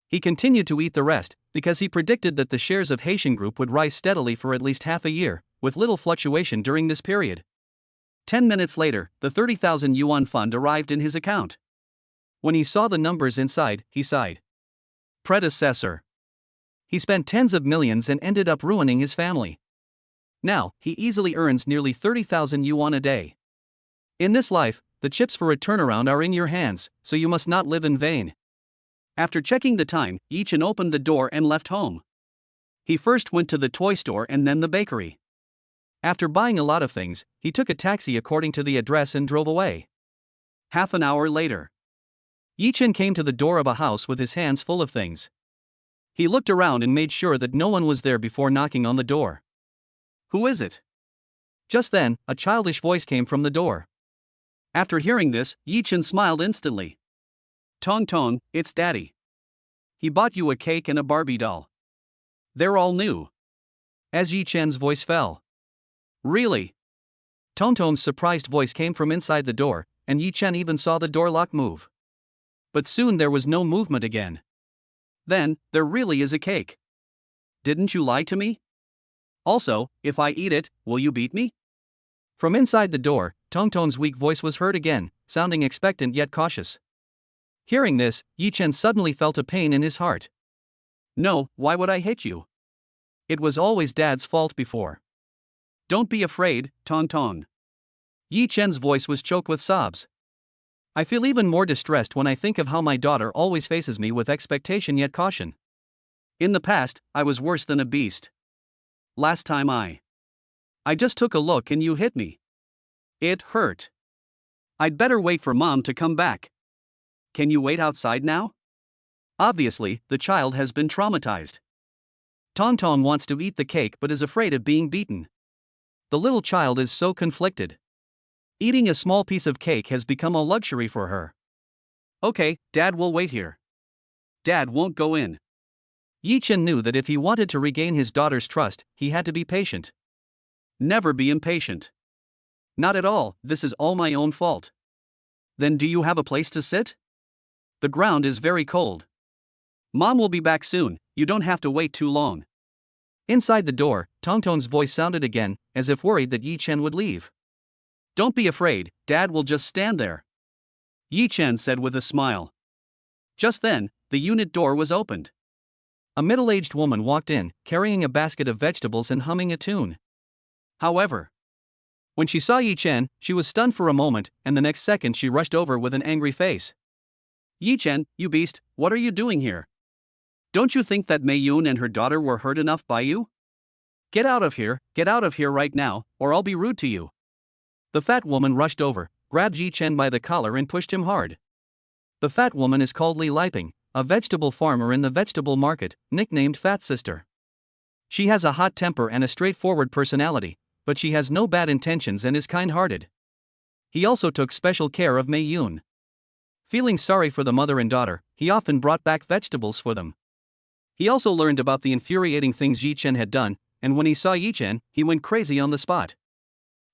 He continued to eat the rest, because he predicted that the shares of Haitian Group would rise steadily for at least half a year, with little fluctuation during this period. 10 minutes later, the 30,000 yuan fund arrived in his account. When he saw the numbers inside, he sighed. Predecessor. He spent tens of millions and ended up ruining his family. Now, he easily earns nearly 30,000 yuan a day. In this life, the chips for a turnaround are in your hands, so you must not live in vain. After checking the time, Yi-Chen opened the door and left home. He first went to the toy store and then the bakery. After buying a lot of things, he took a taxi according to the address and drove away. Half an hour later, Yi-Chen came to the door of a house with his hands full of things. He looked around and made sure that no one was there before knocking on the door. "Who is it?" Just then, a childish voice came from the door. After hearing this, Yi-Chen smiled instantly. "Tong Tong, it's Daddy. He bought you a cake and a Barbie doll. They're all new." As Yi-Chen's voice fell. "Really?" Tong Tong's surprised voice came from inside the door, and Yi-Chen even saw the door lock move. But soon there was no movement again. "Then, there really is a cake. Didn't you lie to me? Also, if I eat it, will you beat me?" From inside the door, Tong Tong's weak voice was heard again, sounding expectant yet cautious. Hearing this, Yi-Chen suddenly felt a pain in his heart. "No, why would I hit you? It was always Dad's fault before. Don't be afraid, Tong Tong." Yi-Chen's voice was choked with sobs. "I feel even more distressed when I think of how my daughter always faces me with expectation yet caution. In the past, I was worse than a beast. Last time I just took a look and you hit me. It hurt. I'd better wait for Mom to come back. Can you wait outside now?" Obviously, the child has been traumatized. Tong Tong wants to eat the cake but is afraid of being beaten. The little child is so conflicted. Eating a small piece of cake has become a luxury for her. "Okay, Dad will wait here." Dad won't go in. Yi-Chen knew that if he wanted to regain his daughter's trust, he had to be patient. Never be impatient. "Not at all, this is all my own fault." "Then do you have a place to sit? The ground is very cold. Mom will be back soon, you don't have to wait too long." Inside the door, Tong Tong's voice sounded again, as if worried that Yi-Chen would leave. "Don't be afraid, Dad will just stand there," Yi-Chen said with a smile. Just then, the unit door was opened. A middle-aged woman walked in, carrying a basket of vegetables and humming a tune. However, when she saw Yi-Chen, she was stunned for a moment, and the next second she rushed over with an angry face. "Yi-Chen, you beast, what are you doing here? Don't you think that Mei-Yun and her daughter were hurt enough by you? Get out of here right now, or I'll be rude to you." The fat woman rushed over, grabbed Yi-Chen by the collar and pushed him hard. The fat woman is called Li Liping, a vegetable farmer in the vegetable market, nicknamed Fat Sister. She has a hot temper and a straightforward personality, but she has no bad intentions and is kind-hearted. He also took special care of Mei-Yun. Feeling sorry for the mother and daughter, he often brought back vegetables for them. He also learned about the infuriating things Yi-Chen had done, and when he saw Yi-Chen, he went crazy on the spot.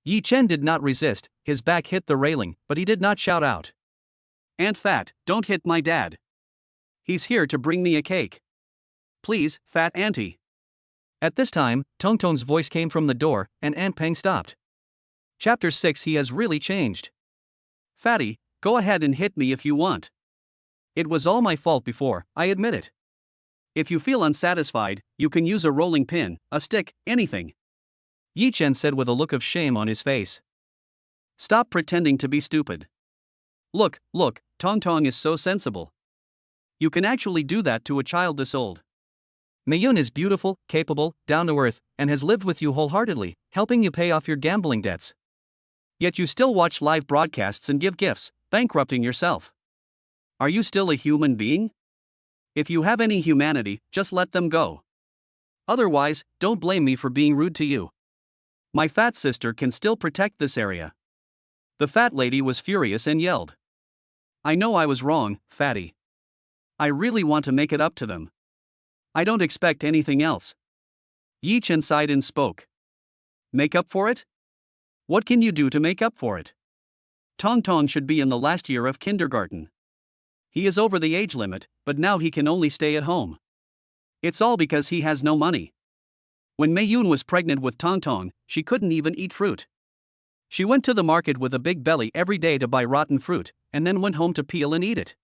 Yi-Chen did not resist, his back hit the railing, but he did not shout out. "Aunt Fat, don't hit my dad. He's here to bring me a cake. Please, Fat Auntie." At this time, Tong Tong's voice came from the door, and Aunt Peng stopped. Chapter 6. He has really changed. "Fatty, go ahead and hit me if you want. It was all my fault before, I admit it. If you feel unsatisfied, you can use a rolling pin, a stick, anything," Yi-Chen said with a look of shame on his face. "Stop pretending to be stupid. Look, Tong Tong is so sensible. You can actually do that to a child this old. Mei-Yun is beautiful, capable, down-to-earth, and has lived with you wholeheartedly, helping you pay off your gambling debts. Yet you still watch live broadcasts and give gifts, bankrupting yourself. Are you still a human being? If you have any humanity, just let them go. Otherwise, don't blame me for being rude to you. My fat sister can still protect this area." The fat lady was furious and yelled. "I know I was wrong, Fatty. I really want to make it up to them. I don't expect anything else." Yi-Chen sighed and spoke. "Make up for it? What can you do to make up for it? Tong Tong should be in the last year of kindergarten. He is over the age limit, but now he can only stay at home. It's all because he has no money. When Mei-Yun was pregnant with Tong Tong, she couldn't even eat fruit. She went to the market with a big belly every day to buy rotten fruit, and then went home to peel and eat it.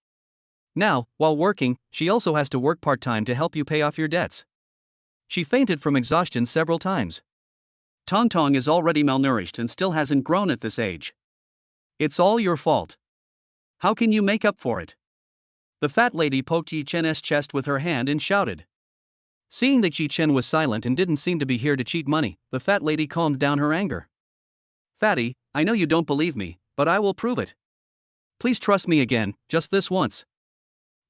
Now, while working, she also has to work part-time to help you pay off your debts. She fainted from exhaustion several times. Tong Tong is already malnourished and still hasn't grown at this age. It's all your fault. How can you make up for it?" The fat lady poked Yi-Chen's chest with her hand and shouted. Seeing that Yi Chen was silent and didn't seem to be here to cheat money, the fat lady calmed down her anger. Fatty, I know you don't believe me, but I will prove it. Please trust me again, just this once.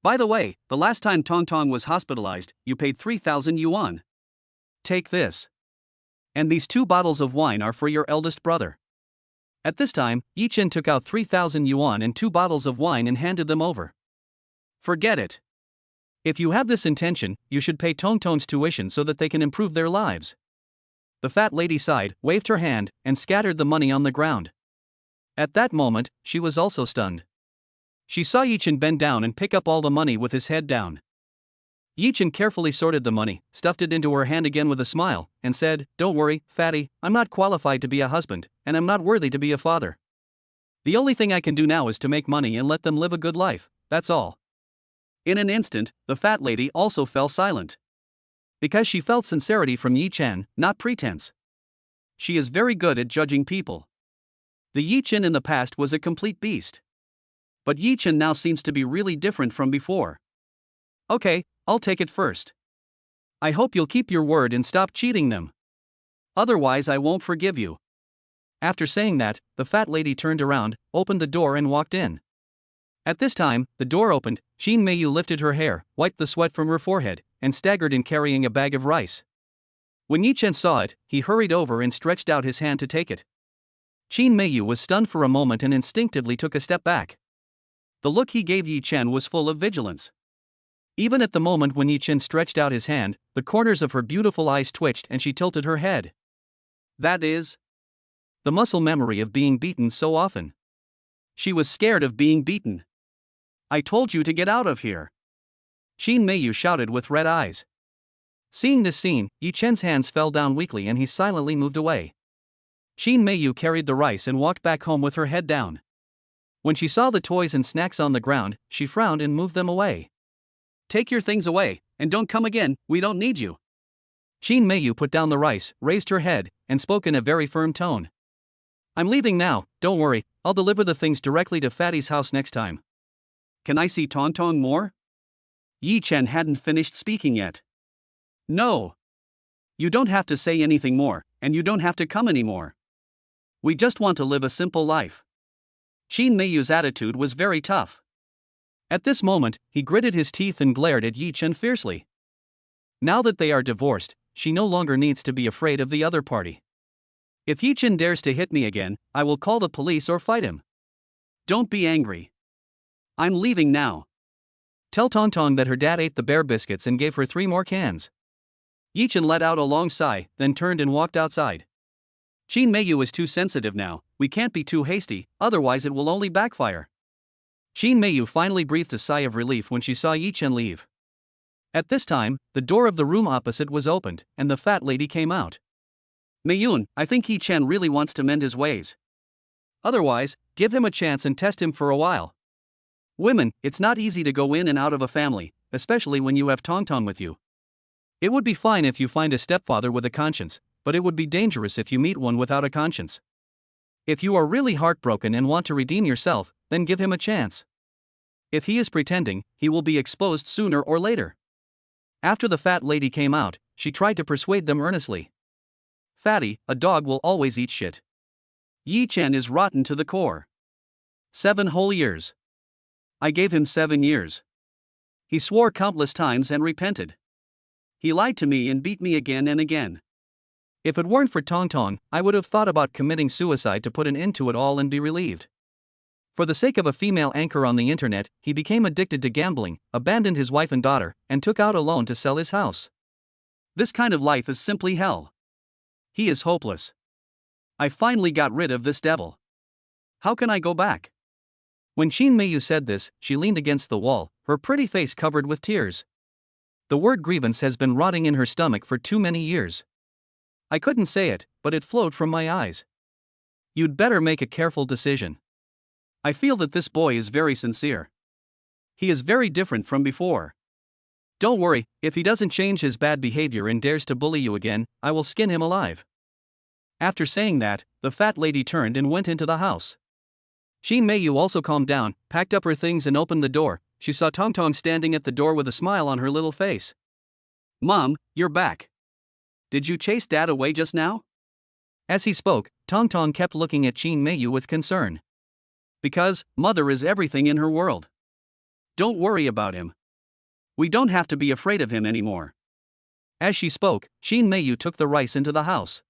By the way, the last time Tong Tong was hospitalized, you paid 3,000 yuan. Take this. And these 2 bottles of wine are for your eldest brother. At this time, Yi Chen took out 3,000 yuan and 2 bottles of wine and handed them over. Forget it. If you have this intention, you should pay Tong Tong's tuition so that they can improve their lives. The fat lady sighed, waved her hand, and scattered the money on the ground. At that moment, she was also stunned. She saw Yi Chen bend down and pick up all the money with his head down. Yi Chen carefully sorted the money, stuffed it into her hand again with a smile, and said, "Don't worry, Fatty, I'm not qualified to be a husband, and I'm not worthy to be a father. The only thing I can do now is to make money and let them live a good life, that's all." In an instant, the fat lady also fell silent. Because she felt sincerity from Yi Chen, not pretense. She is very good at judging people. The Yi Chen in the past was a complete beast. But Yi Chen now seems to be really different from before. Okay, I'll take it first. I hope you'll keep your word and stop cheating them. Otherwise I won't forgive you. After saying that, the fat lady turned around, opened the door and walked in. At this time, the door opened, Qin Meiyu lifted her hair, wiped the sweat from her forehead, and staggered in carrying a bag of rice. When Yi Chen saw it, he hurried over and stretched out his hand to take it. Qin Meiyu was stunned for a moment and instinctively took a step back. The look he gave Yi Chen was full of vigilance. Even at the moment when Yi Chen stretched out his hand, the corners of her beautiful eyes twitched and she tilted her head. That is the muscle memory of being beaten so often. She was scared of being beaten. I told you to get out of here. Qin Meiyu shouted with red eyes. Seeing this scene, Yi Chen's hands fell down weakly and he silently moved away. Qin Meiyu carried the rice and walked back home with her head down. When she saw the toys and snacks on the ground, she frowned and moved them away. Take your things away, and don't come again, we don't need you. Qin Meiyu put down the rice, raised her head, and spoke in a very firm tone. I'm leaving now, don't worry, I'll deliver the things directly to Fatty's house next time. Can I see Tong Tong more? Yi Chen hadn't finished speaking yet. No. You don't have to say anything more, and you don't have to come anymore. We just want to live a simple life. Qin Meiyu's attitude was very tough. At this moment, he gritted his teeth and glared at Yi Chen fiercely. Now that they are divorced, she no longer needs to be afraid of the other party. If Yi Chen dares to hit me again, I will call the police or fight him. Don't be angry. I'm leaving now. Tell Tong Tong that her dad ate the bear biscuits and gave her 3 more cans. Yi Chen let out a long sigh, then turned and walked outside. Qin Meiyu is too sensitive now, we can't be too hasty, otherwise it will only backfire. Qin Meiyu finally breathed a sigh of relief when she saw Yi Chen leave. At this time, the door of the room opposite was opened, and the fat lady came out. Meiyun, I think Yi Chen really wants to mend his ways. Otherwise, give him a chance and test him for a while. Women, it's not easy to go in and out of a family, especially when you have Tong Tong with you. It would be fine if you find a stepfather with a conscience, but it would be dangerous if you meet one without a conscience. If you are really heartbroken and want to redeem yourself, then give him a chance. If he is pretending, he will be exposed sooner or later. After the fat lady came out, she tried to persuade them earnestly. Fatty, a dog will always eat shit. Yi Chen is rotten to the core. 7 whole years. I gave him 7 years. He swore countless times and repented. He lied to me and beat me again and again. If it weren't for Tong Tong, I would have thought about committing suicide to put an end to it all and be relieved. For the sake of a female anchor on the internet, he became addicted to gambling, abandoned his wife and daughter, and took out a loan to sell his house. This kind of life is simply hell. He is hopeless. I finally got rid of this devil. How can I go back? When Qin Meiyu said this, she leaned against the wall, her pretty face covered with tears. The word grievance has been rotting in her stomach for too many years. I couldn't say it, but it flowed from my eyes. You'd better make a careful decision. I feel that this boy is very sincere. He is very different from before. Don't worry, if he doesn't change his bad behavior and dares to bully you again, I will skin him alive. After saying that, the fat lady turned and went into the house. Qin Meiyu also calmed down, packed up her things and opened the door. She saw Tong Tong standing at the door with a smile on her little face. Mom, you're back. Did you chase Dad away just now? As he spoke, Tong Tong kept looking at Qin Meiyu with concern. Because, Mother is everything in her world. Don't worry about him. We don't have to be afraid of him anymore. As she spoke, Qin Meiyu took the rice into the house.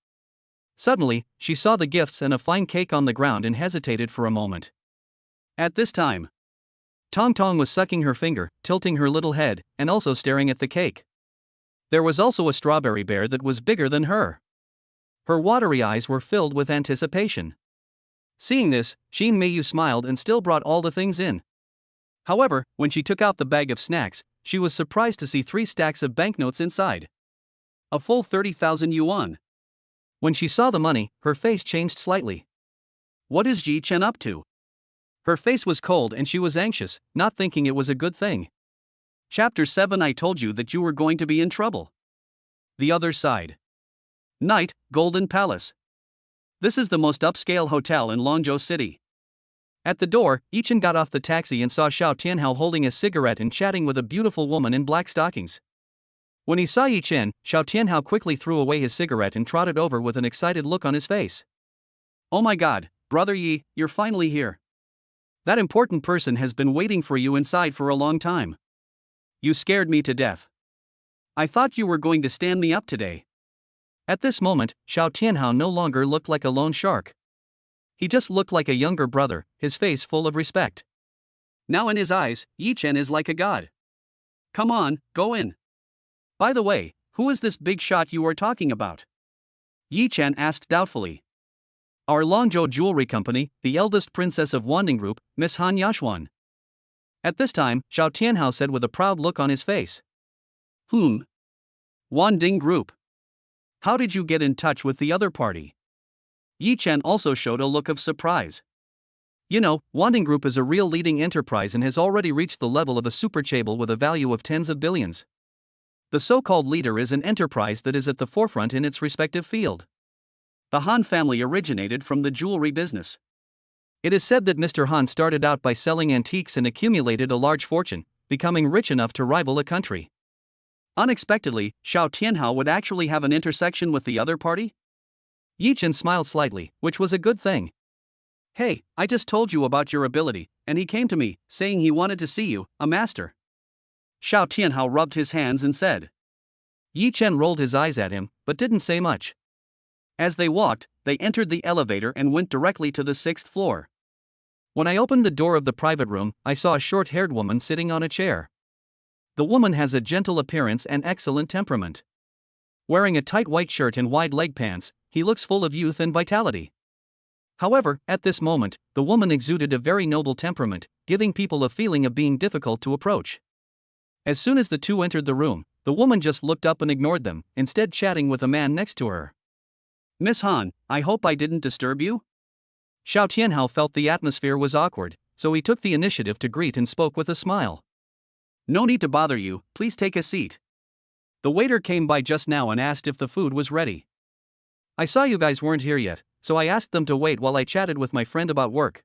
Suddenly, she saw the gifts and a fine cake on the ground and hesitated for a moment. At this time, Tong Tong was sucking her finger, tilting her little head, and also staring at the cake. There was also a strawberry bear that was bigger than her. Her watery eyes were filled with anticipation. Seeing this, Qin Meiyu smiled and still brought all the things in. However, when she took out the bag of snacks, she was surprised to see 3 stacks of banknotes inside. A full 30,000 yuan. When she saw the money, her face changed slightly. What is Ji Chen up to? Her face was cold and she was anxious, not thinking it was a good thing. Chapter 7. I told you that you were going to be in trouble. The other side. Night, Golden Palace. This is the most upscale hotel in Longzhou City. At the door, Yichen got off the taxi and saw Xiao Tianhao holding a cigarette and chatting with a beautiful woman in black stockings. When he saw Yichen, Xiao Tianhao quickly threw away his cigarette and trotted over with an excited look on his face. Oh my god, brother Yi, you're finally here. That important person has been waiting for you inside for a long time. You scared me to death. I thought you were going to stand me up today. At this moment, Xiao Tianhao no longer looked like a lone shark. He just looked like a younger brother, his face full of respect. Now in his eyes, Yichen is like a god. Come on, go in. By the way, who is this big shot you are talking about? Yichen asked doubtfully. Our Longzhou Jewelry Company, the eldest princess of Wanding Group, Miss Han Yashuan. At this time, Xiao Tianhao said with a proud look on his face. Wanding Group. How did you get in touch with the other party? Yichen also showed a look of surprise. You know, Wanding Group is a real leading enterprise and has already reached the level of a superchaebol with a value of tens of billions. The so-called leader is an enterprise that is at the forefront in its respective field. The Han family originated from the jewelry business. It is said that Mr. Han started out by selling antiques and accumulated a large fortune, becoming rich enough to rival a country. Unexpectedly, Xiao Tianhao would actually have an intersection with the other party? Yichen smiled slightly, which was a good thing. Hey, I just told you about your ability, and he came to me, saying he wanted to see you, a master. Xiao Tianhao rubbed his hands and said. Yichen rolled his eyes at him, but didn't say much. As they walked, they entered the elevator and went directly to the 6th floor. When I opened the door of the private room, I saw a short-haired woman sitting on a chair. The woman has a gentle appearance and excellent temperament. Wearing a tight white shirt and wide leg pants, he looks full of youth and vitality. However, at this moment, the woman exuded a very noble temperament, giving people a feeling of being difficult to approach. As soon as the two entered the room, the woman just looked up and ignored them, instead chatting with a man next to her. Miss Han, I hope I didn't disturb you? Xiao Tianhao felt the atmosphere was awkward, so he took the initiative to greet and spoke with a smile. No need to bother you, please take a seat. The waiter came by just now and asked if the food was ready. I saw you guys weren't here yet, so I asked them to wait while I chatted with my friend about work.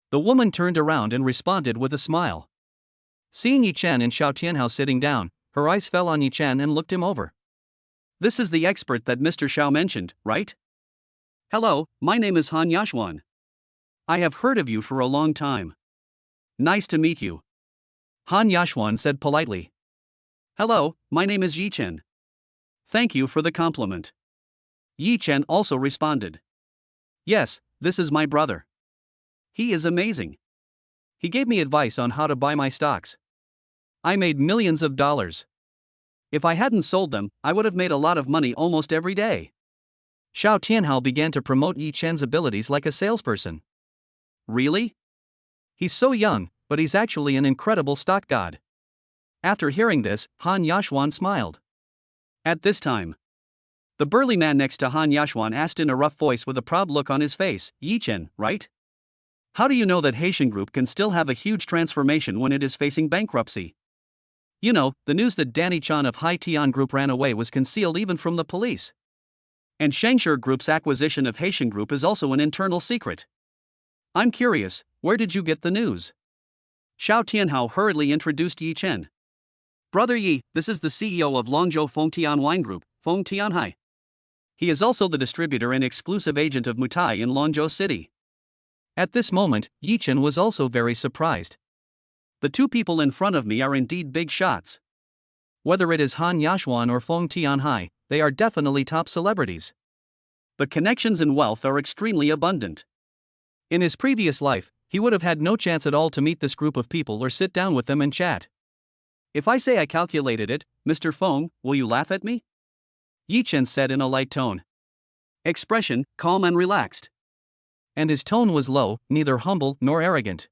The woman turned around and responded with a smile. Seeing Yichen and Xiao Tianhao sitting down, her eyes fell on Yichen and looked him over. This is the expert that Mr. Xiao mentioned, right? Hello, my name is Han Yashuan. I have heard of you for a long time. Nice to meet you. Han Yashuan said politely. Hello, my name is Yichen. Thank you for the compliment. Yichen also responded. Yes, this is my brother. He is amazing. He gave me advice on how to buy my stocks. I made millions of dollars. If I hadn't sold them, I would have made a lot of money almost every day. Xiao Tianhao began to promote Yichen's abilities like a salesperson. Really? He's so young, but he's actually an incredible stock god. After hearing this, Han Yashuan smiled. At this time, the burly man next to Han Yashuan asked in a rough voice with a proud look on his face, Yichen, right? How do you know that Haitian Group can still have a huge transformation when it is facing bankruptcy? You know, the news that Danny Chan of Hai Tian Group ran away was concealed even from the police. And Shangshur Group's acquisition of Haitian Group is also an internal secret. I'm curious, where did you get the news? Xiao Tianhao hurriedly introduced Yichen. Brother Yi, this is the CEO of Longzhou Fengtian Wine Group, Fengtianhai. He is also the distributor and exclusive agent of Mutai in Longzhou City. At this moment, Yi Chen was also very surprised. The two people in front of me are indeed big shots. Whether it is Han Yashuan or Feng Tianhai, they are definitely top celebrities. The connections and wealth are extremely abundant. In his previous life, he would have had no chance at all to meet this group of people or sit down with them and chat. If I say I calculated it, Mr. Feng, will you laugh at me? Yi Chen said in a light tone. Expression, calm and relaxed. And his tone was low, neither humble nor arrogant.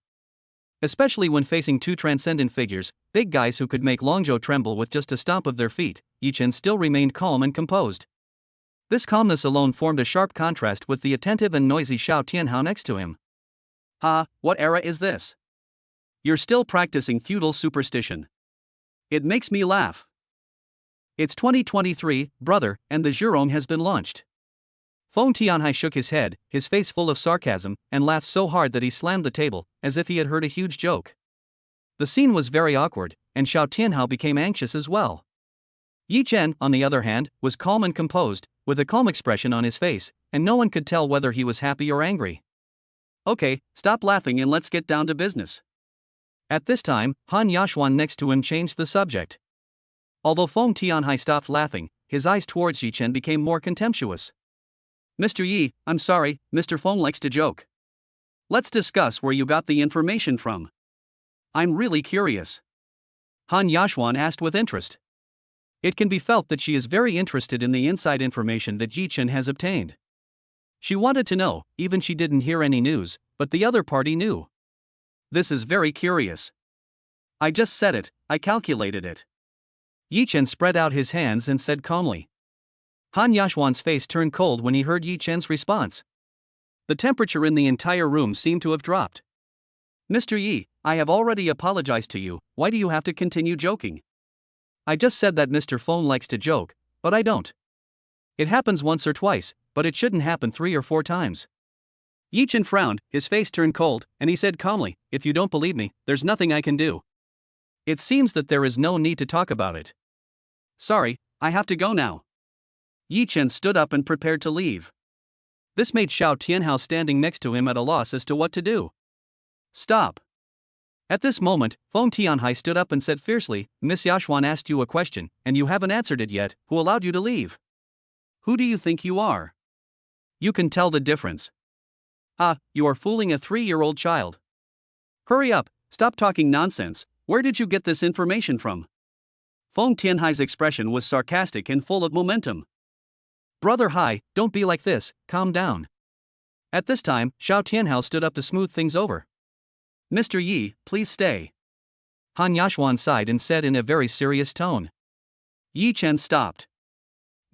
Especially when facing two transcendent figures, big guys who could make Longzhou tremble with just a stomp of their feet, Yi Chen still remained calm and composed. This calmness alone formed a sharp contrast with the attentive and noisy Xiao Tianhao next to him. Ha, what era is this? You're still practicing feudal superstition. It makes me laugh. It's 2023, brother, and the Zhurong has been launched. Feng Tianhai shook his head, his face full of sarcasm, and laughed so hard that he slammed the table, as if he had heard a huge joke. The scene was very awkward, and Xiao Tianhao became anxious as well. Yi Chen, on the other hand, was calm and composed, with a calm expression on his face, and no one could tell whether he was happy or angry. Okay, stop laughing and let's get down to business. At this time, Han Yashuan next to him changed the subject. Although Feng Tianhai stopped laughing, his eyes towards Yi Chen became more contemptuous. Mr. Yi, I'm sorry, Mr. Feng likes to joke. Let's discuss where you got the information from. I'm really curious. Han Yashuan asked with interest. It can be felt that she is very interested in the inside information that Yi Chen has obtained. She wanted to know, even she didn't hear any news, but the other party knew. This is very curious. I just said it, I calculated it. Yi Chen spread out his hands and said calmly. Han Yashuan's face turned cold when he heard Yi Chen's response. The temperature in the entire room seemed to have dropped. Mr. Yi, I have already apologized to you, why do you have to continue joking? I just said that Mr. Feng likes to joke, but I don't. It happens once or twice, but it shouldn't happen 3 or 4 times. Yi Chen frowned, his face turned cold, and he said calmly, if you don't believe me, there's nothing I can do. It seems that there is no need to talk about it. Sorry, I have to go now. Yi Chen stood up and prepared to leave. This made Xiao Tianhao standing next to him at a loss as to what to do. Stop. At this moment, Feng Tianhai stood up and said fiercely, Miss Yashuan asked you a question, and you haven't answered it yet, who allowed you to leave? Who do you think you are? You can tell the difference. Ah, you are fooling a 3-year-old child. Hurry up, stop talking nonsense, where did you get this information from? Feng Tianhai's expression was sarcastic and full of momentum. Brother Hai, don't be like this, calm down. At this time, Xiao Tianhao stood up to smooth things over. Mr. Yi, please stay. Han Yashuan sighed and said in a very serious tone. Yi Chen stopped.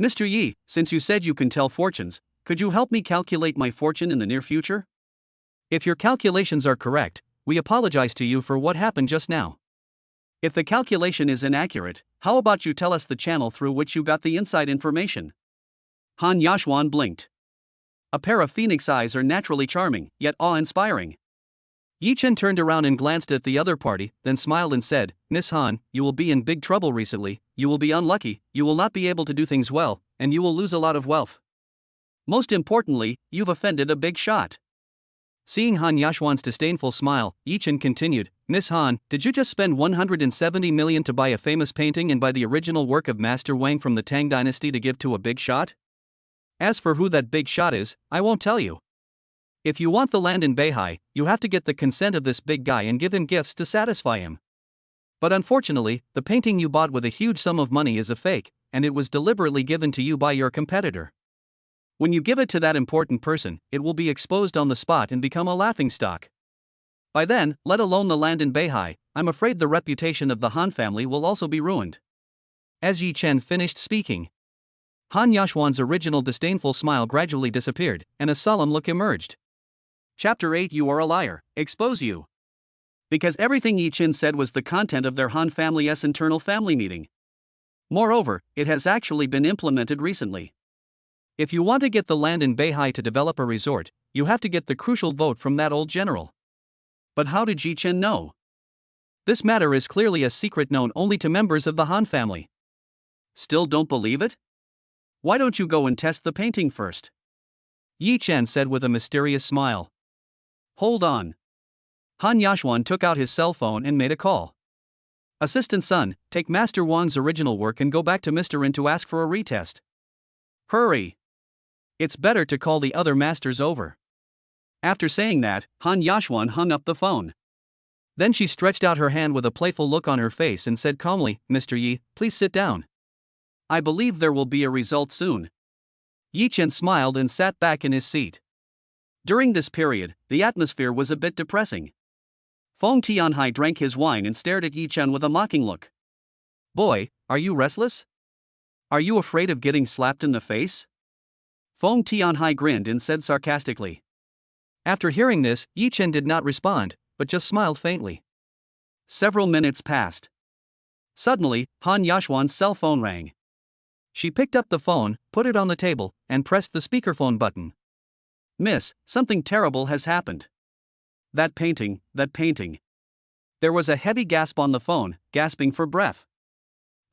Mr. Yi, since you said you can tell fortunes, could you help me calculate my fortune in the near future? If your calculations are correct, we apologize to you for what happened just now. If the calculation is inaccurate, how about you tell us the channel through which you got the inside information? Han Yashuan blinked. A pair of phoenix eyes are naturally charming, yet awe-inspiring. Yi Chen turned around and glanced at the other party, then smiled and said, Miss Han, you will be in big trouble recently, you will be unlucky, you will not be able to do things well, and you will lose a lot of wealth. Most importantly, you've offended a big shot. Seeing Han Yashuan's disdainful smile, Yi Chen continued, Miss Han, did you just spend 170 million to buy a famous painting and buy the original work of Master Wang from the Tang dynasty to give to a big shot? As for who that big shot is, I won't tell you. If you want the land in Binhai, you have to get the consent of this big guy and give him gifts to satisfy him. But unfortunately, the painting you bought with a huge sum of money is a fake, and it was deliberately given to you by your competitor. When you give it to that important person, it will be exposed on the spot and become a laughingstock. By then, let alone the land in Binhai, I'm afraid the reputation of the Han family will also be ruined. As Yi Chen finished speaking, Han Yashuan's original disdainful smile gradually disappeared, and a solemn look emerged. Chapter 8 You are a liar, expose you. Because everything Yi Chen said was the content of their Han family's internal family meeting. Moreover, it has actually been implemented recently. If you want to get the land in Binhai to develop a resort, you have to get the crucial vote from that old general. But how did Yi Chen know? This matter is clearly a secret known only to members of the Han family. Still don't believe it? Why don't you go and test the painting first? Yi Chen said with a mysterious smile. Hold on. Han Yashuan took out his cell phone and made a call. Assistant Sun, take Master Wang's original work and go back to Mr. Rin to ask for a retest. Hurry! It's better to call the other masters over. After saying that, Han Yashuan hung up the phone. Then she stretched out her hand with a playful look on her face and said calmly, Mr. Yi, please sit down. I believe there will be a result soon. Yi Chen smiled and sat back in his seat. During this period, the atmosphere was a bit depressing. Feng Tianhai drank his wine and stared at Yi Chen with a mocking look. Boy, are you restless? Are you afraid of getting slapped in the face? Feng Tianhai grinned and said sarcastically. After hearing this, Yi Chen did not respond, but just smiled faintly. Several minutes passed. Suddenly, Han Yashuan's cell phone rang. She picked up the phone, put it on the table, and pressed the speakerphone button. Miss, something terrible has happened. That painting. There was a heavy gasp on the phone, gasping for breath.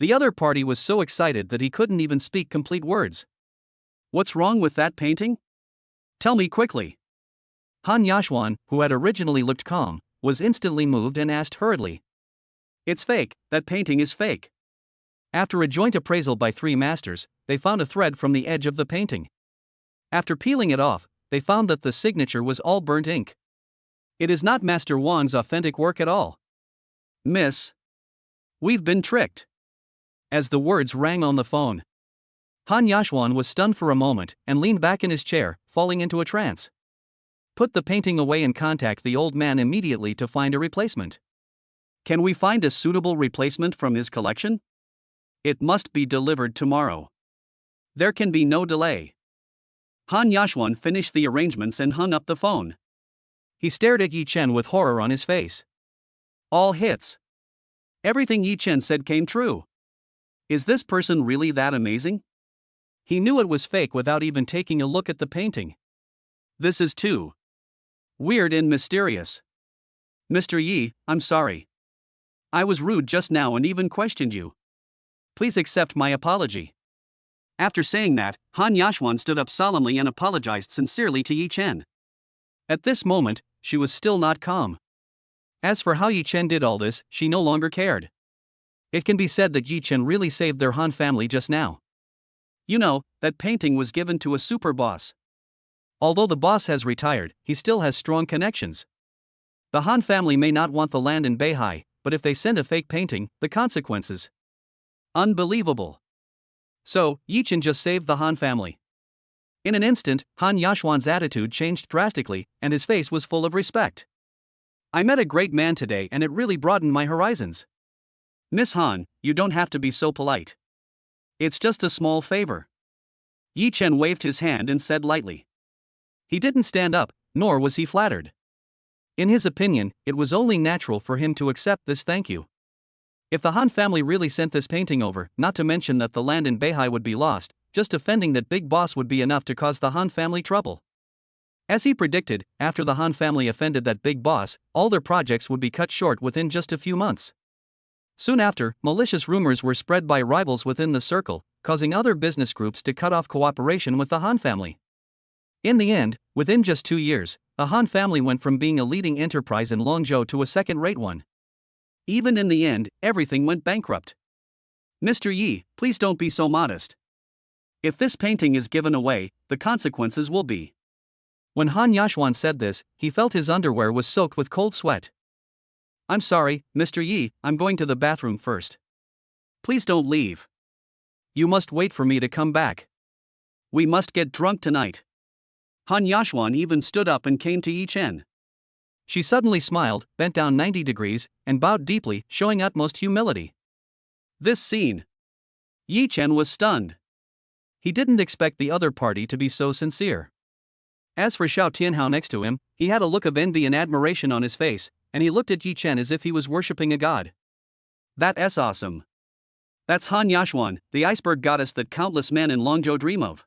The other party was so excited that he couldn't even speak complete words. What's wrong with that painting? Tell me quickly. Han Yashuan, who had originally looked calm, was instantly moved and asked hurriedly. It's fake, that painting is fake. After a joint appraisal by 3 masters, they found a thread from the edge of the painting. After peeling it off, they found that the signature was all burnt ink. It is not Master Wang's authentic work at all. Miss, we've been tricked. As the words rang on the phone, Han Yashuan was stunned for a moment and leaned back in his chair, falling into a trance. Put the painting away and contact the old man immediately to find a replacement. Can we find a suitable replacement from his collection? It must be delivered tomorrow. There can be no delay. Han Yashuan finished the arrangements and hung up the phone. He stared at Yi Chen with horror on his face. All hits. Everything Yi Chen said came true. Is this person really that amazing? He knew it was fake without even taking a look at the painting. This is too weird and mysterious. Mr. Yi, I'm sorry. I was rude just now and even questioned you. Please accept my apology. After saying that, Han Yashuan stood up solemnly and apologized sincerely to Yi Chen. At this moment, she was still not calm. As for how Yi Chen did all this, she no longer cared. It can be said that Yi Chen really saved their Han family just now. You know, that painting was given to a super boss. Although the boss has retired, he still has strong connections. The Han family may not want the land in Binhai, but if they send a fake painting, the consequences. Unbelievable. So, Yi Chen just saved the Han family. In an instant, Han Yashuan's attitude changed drastically, and his face was full of respect. I met a great man today and it really broadened my horizons. Miss Han, you don't have to be so polite. It's just a small favor. Yi Chen waved his hand and said lightly. He didn't stand up, nor was he flattered. In his opinion, it was only natural for him to accept this thank you. If the Han family really sent this painting over, not to mention that the land in Binhai would be lost, just offending that big boss would be enough to cause the Han family trouble. As he predicted, after the Han family offended that big boss, all their projects would be cut short within just a few months. Soon after, malicious rumors were spread by rivals within the circle, causing other business groups to cut off cooperation with the Han family. In the end, within just 2 years, the Han family went from being a leading enterprise in Longzhou to a second-rate one. Even in the end, everything went bankrupt. Mr. Yi, please don't be so modest. If this painting is given away, the consequences will be. When Han Yashuan said this, he felt his underwear was soaked with cold sweat. I'm sorry, Mr. Yi, I'm going to the bathroom first. Please don't leave. You must wait for me to come back. We must get drunk tonight. Han Yashuan even stood up and came to Yi Chen. She suddenly smiled, bent down 90 degrees, and bowed deeply, showing utmost humility. This scene. Yi Chen was stunned. He didn't expect the other party to be so sincere. As for Xiao Tianhao next to him, he had a look of envy and admiration on his face, and he looked at Yi Chen as if he was worshipping a god. That's awesome. That's Han Yashuan, the iceberg goddess that countless men in Longzhou dream of.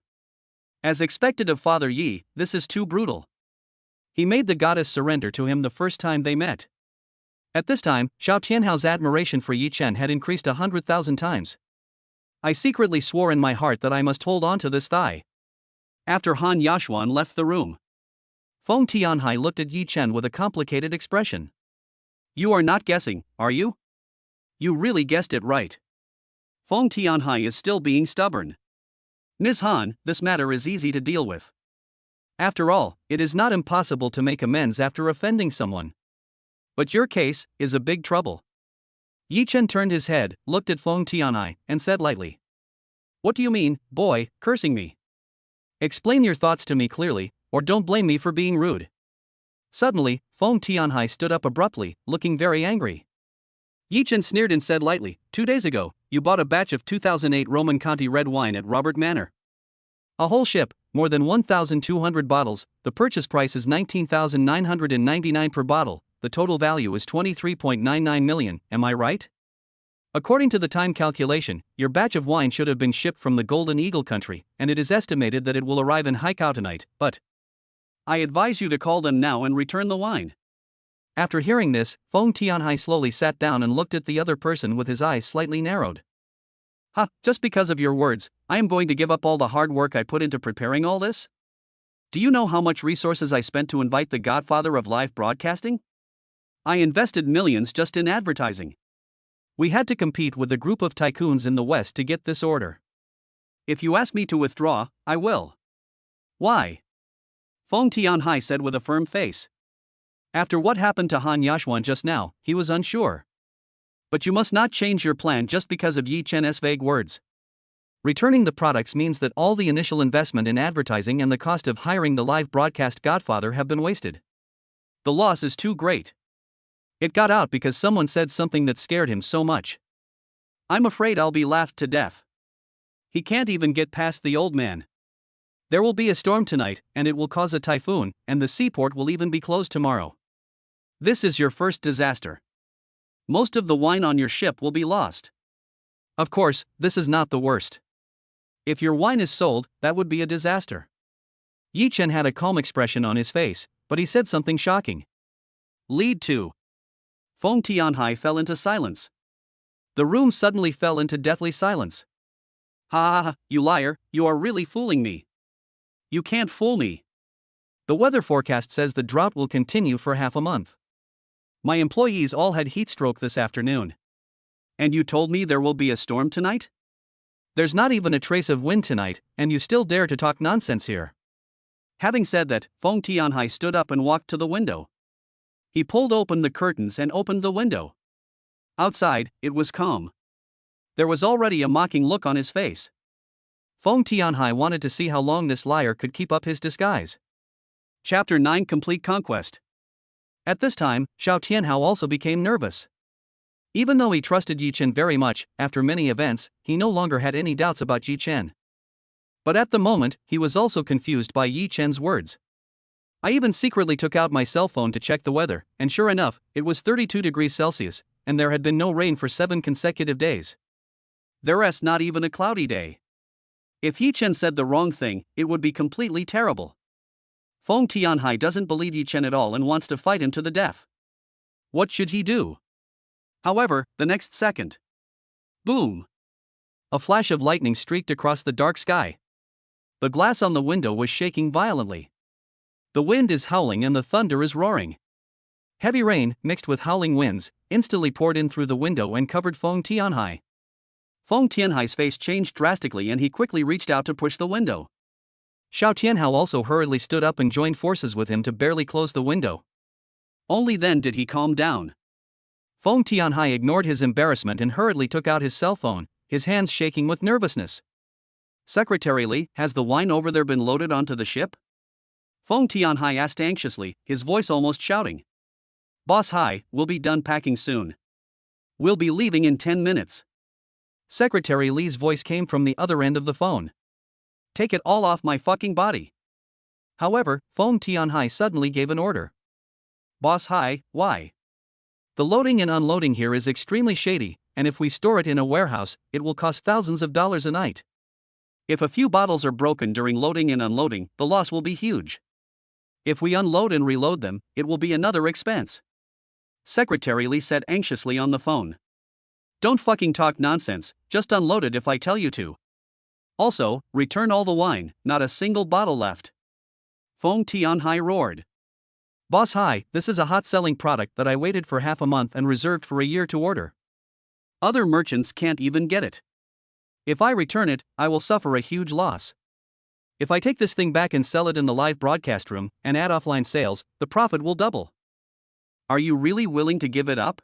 As expected of Father Yi, this is too brutal. He made the goddess surrender to him the first time they met. At this time, Xiao Tianhao's admiration for Yi Chen had increased 100,000 times. I secretly swore in my heart that I must hold on to this thigh. After Han Yashuan left the room, Feng Tianhai looked at Yi Chen with a complicated expression. You are not guessing, are you? You really guessed it right. Feng Tianhai is still being stubborn. Ms. Han, this matter is easy to deal with. After all, it is not impossible to make amends after offending someone. But your case is a big trouble. Yi Chen turned his head, looked at Feng Tianhai, and said lightly. What do you mean, boy, cursing me? Explain your thoughts to me clearly, or don't blame me for being rude. Suddenly, Feng Tianhai stood up abruptly, looking very angry. Yi Chen sneered and said lightly, 2 days ago, you bought a batch of 2008 Roman Conti red wine at Robert Manor. A whole ship, more than 1,200 bottles, the purchase price is 19,999 per bottle, the total value is 23.99 million, am I right? According to the time calculation, your batch of wine should have been shipped from the Golden Eagle country, and it is estimated that it will arrive in Haikao tonight, but I advise you to call them now and return the wine. After hearing this, Feng Tianhai slowly sat down and looked at the other person with his eyes slightly narrowed. Ha, just because of your words, I am going to give up all the hard work I put into preparing all this? Do you know how much resources I spent to invite the godfather of live broadcasting? I invested millions just in advertising. We had to compete with a group of tycoons in the West to get this order. If you ask me to withdraw, I will. Why? Feng Tianhai said with a firm face. After what happened to Han Yashuan just now, he was unsure. But you must not change your plan just because of Yi Chen's vague words. Returning the products means that all the initial investment in advertising and the cost of hiring the live broadcast godfather have been wasted. The loss is too great. It got out because someone said something that scared him so much. I'm afraid I'll be laughed to death. He can't even get past the old man. There will be a storm tonight, and it will cause a typhoon, and the seaport will even be closed tomorrow. This is your first disaster. Most of the wine on your ship will be lost. Of course, this is not the worst. If your wine is sold, that would be a disaster. Yi Chen had a calm expression on his face, but he said something shocking. Lead 2. Feng Tianhai fell into silence. The room suddenly fell into deathly silence. Ha ha ha, you liar, you are really fooling me. You can't fool me. The weather forecast says the drought will continue for half a month. My employees all had heat stroke this afternoon. And you told me there will be a storm tonight? There's not even a trace of wind tonight, and you still dare to talk nonsense here. Having said that, Feng Tianhai stood up and walked to the window. He pulled open the curtains and opened the window. Outside, it was calm. There was already a mocking look on his face. Feng Tianhai wanted to see how long this liar could keep up his disguise. Chapter 9 Complete Conquest. At this time, Xiao Tianhao also became nervous. Even though he trusted Yi Chen very much, after many events, he no longer had any doubts about Yi Chen. But at the moment, he was also confused by Yi Chen's words. I even secretly took out my cell phone to check the weather, and sure enough, it was 32 degrees Celsius, and there had been no rain for 7 consecutive days. There's not even a cloudy day. If Yi Chen said the wrong thing, it would be completely terrible. Feng Tianhai doesn't believe Yi Chen at all and wants to fight him to the death. What should he do? However, the next second. Boom! A flash of lightning streaked across the dark sky. The glass on the window was shaking violently. The wind is howling and the thunder is roaring. Heavy rain, mixed with howling winds, instantly poured in through the window and covered Feng Tianhai. Feng Tianhai's face changed drastically and he quickly reached out to push the window. Xiao Tianhao also hurriedly stood up and joined forces with him to barely close the window. Only then did he calm down. Feng Tianhai ignored his embarrassment and hurriedly took out his cell phone, his hands shaking with nervousness. Secretary Li, has the wine over there been loaded onto the ship? Feng Tianhai asked anxiously, his voice almost shouting. Boss Hai, we'll be done packing soon. We'll be leaving in 10 minutes. Secretary Li's voice came from the other end of the phone. Take it all off my fucking body. However, Feng Tianhai suddenly gave an order. Boss Hai, why? The loading and unloading here is extremely shady, and if we store it in a warehouse, it will cost thousands of dollars a night. If a few bottles are broken during loading and unloading, the loss will be huge. If we unload and reload them, it will be another expense. Secretary Li said anxiously on the phone. Don't fucking talk nonsense, just unload it if I tell you to. Also, return all the wine, not a single bottle left. Feng Tianhai roared. Boss Hai, this is a hot-selling product that I waited for half a month and reserved for a year to order. Other merchants can't even get it. If I return it, I will suffer a huge loss. If I take this thing back and sell it in the live broadcast room and add offline sales, the profit will double. Are you really willing to give it up?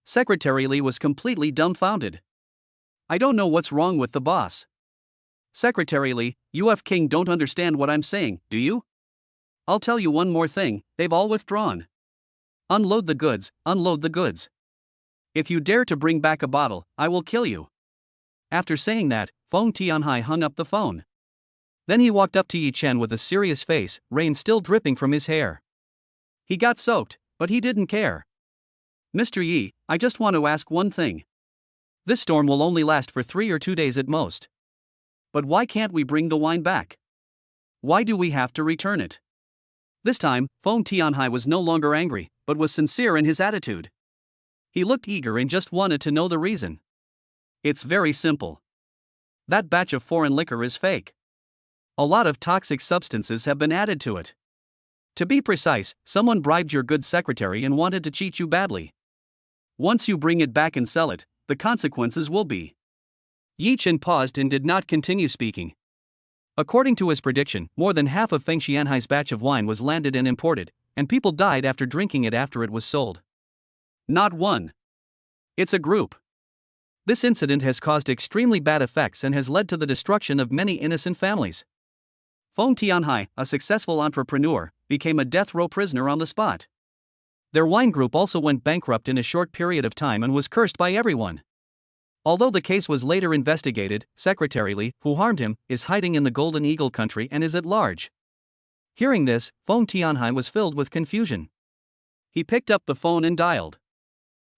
Secretary Li was completely dumbfounded. I don't know what's wrong with the boss. Secretary Li, UF King don't understand what I'm saying, do you? I'll tell you one more thing, they've all withdrawn. Unload the goods, unload the goods. If you dare to bring back a bottle, I will kill you. After saying that, Feng Tianhai hung up the phone. Then he walked up to Yi Chen with a serious face, rain still dripping from his hair. He got soaked, but he didn't care. Mr. Yi, I just want to ask one thing. This storm will only last for 3 or 2 days at most. But why can't we bring the wine back? Why do we have to return it? This time, Feng Tianhai was no longer angry, but was sincere in his attitude. He looked eager and just wanted to know the reason. It's very simple. That batch of foreign liquor is fake. A lot of toxic substances have been added to it. To be precise, someone bribed your good secretary and wanted to cheat you badly. Once you bring it back and sell it, the consequences will be. Yi Chen paused and did not continue speaking. According to his prediction, more than half of Feng Xianhai's batch of wine was landed and imported, and people died after drinking it after it was sold. Not one. It's a group. This incident has caused extremely bad effects and has led to the destruction of many innocent families. Feng Tianhai, a successful entrepreneur, became a death row prisoner on the spot. Their wine group also went bankrupt in a short period of time and was cursed by everyone. Although the case was later investigated, Secretary Li, who harmed him, is hiding in the Golden Eagle country and is at large. Hearing this, Feng Tianhai was filled with confusion. He picked up the phone and dialed.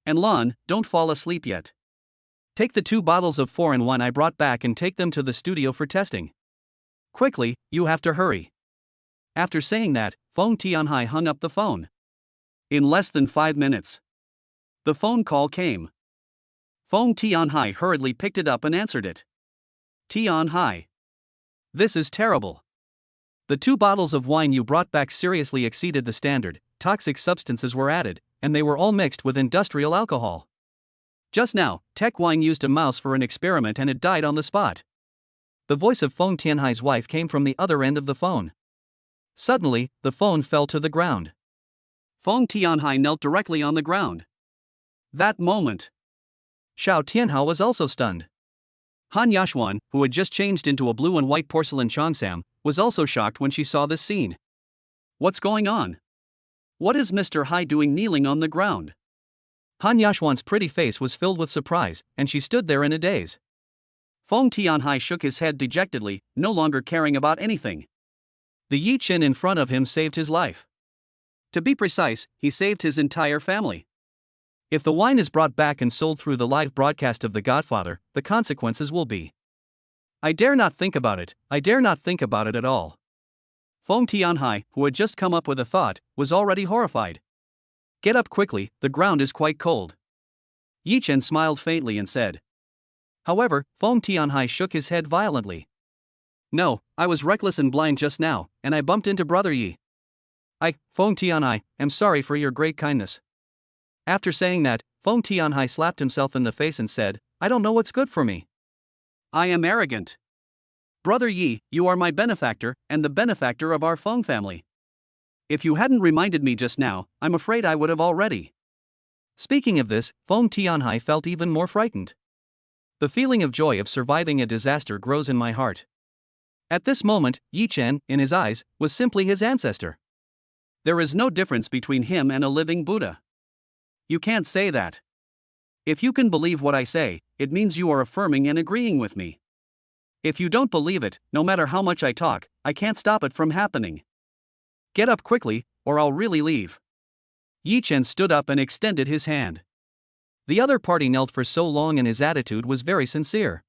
And Lan, don't fall asleep yet. Take the 2 bottles of foreign wine I brought back and take them to the studio for testing. Quickly, you have to hurry. After saying that, Feng Tianhai hung up the phone. In less than 5 minutes, the phone call came. Feng Tianhai hurriedly picked it up and answered it. Tianhai. This is terrible. The 2 bottles of wine you brought back seriously exceeded the standard, toxic substances were added, and they were all mixed with industrial alcohol. Just now, Tech Wine used a mouse for an experiment and it died on the spot. The voice of Feng Tianhai's wife came from the other end of the phone. Suddenly, the phone fell to the ground. Feng Tianhai knelt directly on the ground. That moment, Xiao Tianhao was also stunned. Han Yashuan, who had just changed into a blue and white porcelain Cheongsam, was also shocked when she saw this scene. What's going on? What is Mr. Hai doing kneeling on the ground? Han Yashuan's pretty face was filled with surprise, and she stood there in a daze. Feng Tianhai shook his head dejectedly, no longer caring about anything. The Yi Chen in front of him saved his life. To be precise, he saved his entire family. If the wine is brought back and sold through the live broadcast of The Godfather, the consequences will be. I dare not think about it, I dare not think about it at all. Feng Tianhai, who had just come up with a thought, was already horrified. Get up quickly, the ground is quite cold. Yi Chen smiled faintly and said. However, Feng Tianhai shook his head violently. No, I was reckless and blind just now, and I bumped into Brother Yi. Feng Tianhai, am sorry for your great kindness. After saying that, Feng Tianhai slapped himself in the face and said, I don't know what's good for me. I am arrogant. Brother Yi, you are my benefactor, and the benefactor of our Feng family. If you hadn't reminded me just now, I'm afraid I would have already. Speaking of this, Feng Tianhai felt even more frightened. The feeling of joy of surviving a disaster grows in my heart. At this moment, Yi Chen, in his eyes, was simply his ancestor. There is no difference between him and a living Buddha. You can't say that. If you can believe what I say, it means you are affirming and agreeing with me. If you don't believe it, no matter how much I talk, I can't stop it from happening. Get up quickly, or I'll really leave. Yi Chen stood up and extended his hand. The other party knelt for so long and his attitude was very sincere.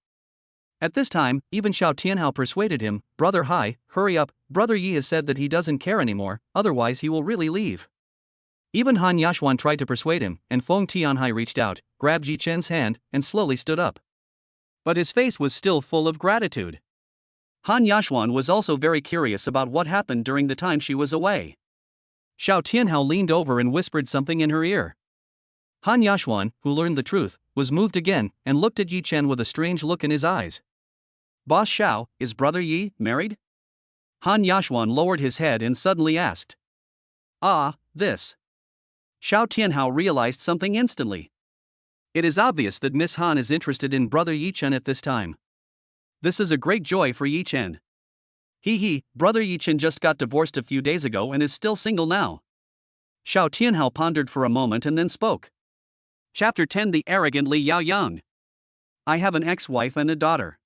At this time, even Xiao Tianhao persuaded him, Brother Hai, hurry up, Brother Yi has said that he doesn't care anymore, otherwise he will really leave. Even Han Yashuan tried to persuade him, and Feng Tianhai reached out, grabbed Yi Chen's hand, and slowly stood up. But his face was still full of gratitude. Han Yashuan was also very curious about what happened during the time she was away. Xiao Tianhao leaned over and whispered something in her ear. Han Yashuan, who learned the truth, was moved again and looked at Yi Chen with a strange look in his eyes. Boss Xiao, is brother Yi married? Han Yashuan lowered his head and suddenly asked. Ah, this. Xiao Tianhao realized something instantly. It is obvious that Miss Han is interested in brother Yi Chen at this time. This is a great joy for Yi Chen. Brother Yi Chen just got divorced a few days ago and is still single now. Xiao Tianhao pondered for a moment and then spoke. Chapter 10 The Arrogant Li Yaoyang. I have an ex-wife and a daughter.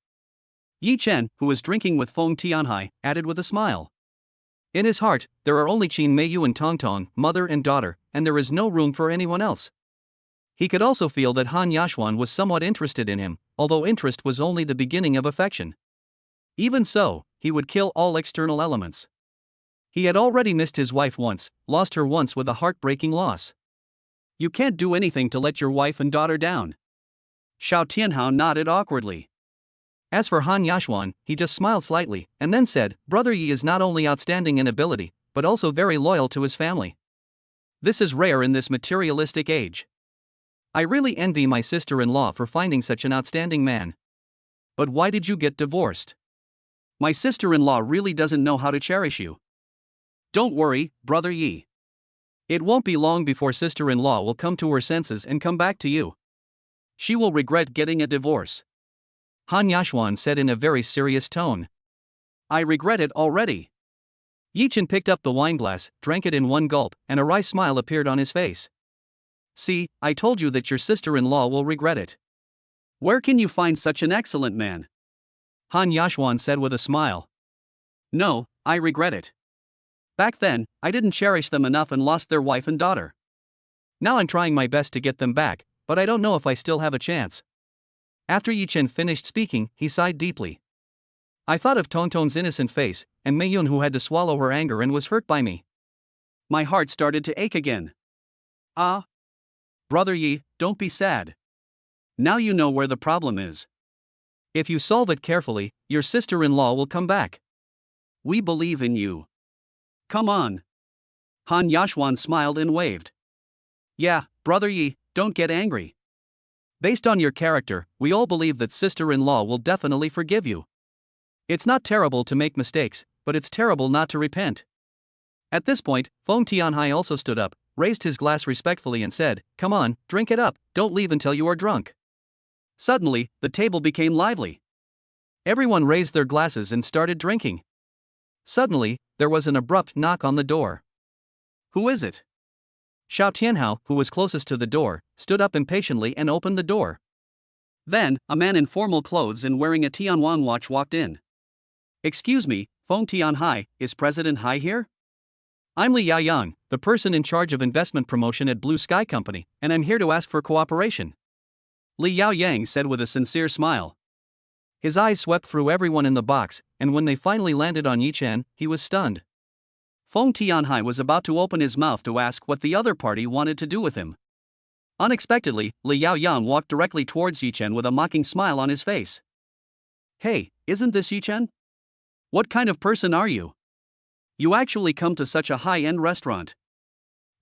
Yi Chen, who was drinking with Feng Tianhai, added with a smile. In his heart, there are only Qin Meiyu and Tongtong, mother and daughter, and there is no room for anyone else. He could also feel that Han Yashuan was somewhat interested in him, although interest was only the beginning of affection. Even so, he would kill all external elements. He had already missed his wife once, lost her once with a heartbreaking loss. You can't do anything to let your wife and daughter down. Xiao Tianhao nodded awkwardly. As for Han Yashuan, he just smiled slightly, and then said, Brother Yi is not only outstanding in ability, but also very loyal to his family. This is rare in this materialistic age. I really envy my sister-in-law for finding such an outstanding man. But why did you get divorced? My sister-in-law really doesn't know how to cherish you. Don't worry, Brother Yi. It won't be long before sister-in-law will come to her senses and come back to you. She will regret getting a divorce. Han Yashuan said in a very serious tone. I regret it already. Yi Chen picked up the wineglass, drank it in one gulp, and a wry smile appeared on his face. See, I told you that your sister-in-law will regret it. Where can you find such an excellent man? Han Yashuan said with a smile. No, I regret it. Back then, I didn't cherish them enough and lost their wife and daughter. Now I'm trying my best to get them back, but I don't know if I still have a chance. After Yi Chen finished speaking, he sighed deeply. I thought of Tongtong's innocent face, and Mei Yun who had to swallow her anger and was hurt by me. My heart started to ache again. Ah. Brother Yi, don't be sad. Now you know where the problem is. If you solve it carefully, your sister-in-law will come back. We believe in you. Come on. Han Yashuan smiled and waved. Yeah, Brother Yi, don't get angry. Based on your character, we all believe that sister-in-law will definitely forgive you. It's not terrible to make mistakes, but it's terrible not to repent. At this point, Feng Tianhai also stood up, raised his glass respectfully and said, Come on, drink it up, don't leave until you are drunk. Suddenly, the table became lively. Everyone raised their glasses and started drinking. Suddenly, there was an abrupt knock on the door. Who is it? Xiao Tianhao, who was closest to the door, stood up impatiently and opened the door. Then, a man in formal clothes and wearing a Tianwan watch walked in. Excuse me, Feng Tianhai, is President Hai here? I'm Li Yaoyang, the person in charge of investment promotion at Blue Sky Company, and I'm here to ask for cooperation. Li Yaoyang said with a sincere smile. His eyes swept through everyone in the box, and when they finally landed on Yi Chen, he was stunned. Feng Tianhai was about to open his mouth to ask what the other party wanted to do with him. Unexpectedly, Li Yaoyang walked directly towards Yi Chen with a mocking smile on his face. Hey, isn't this Yi Chen? What kind of person are you? You actually come to such a high-end restaurant.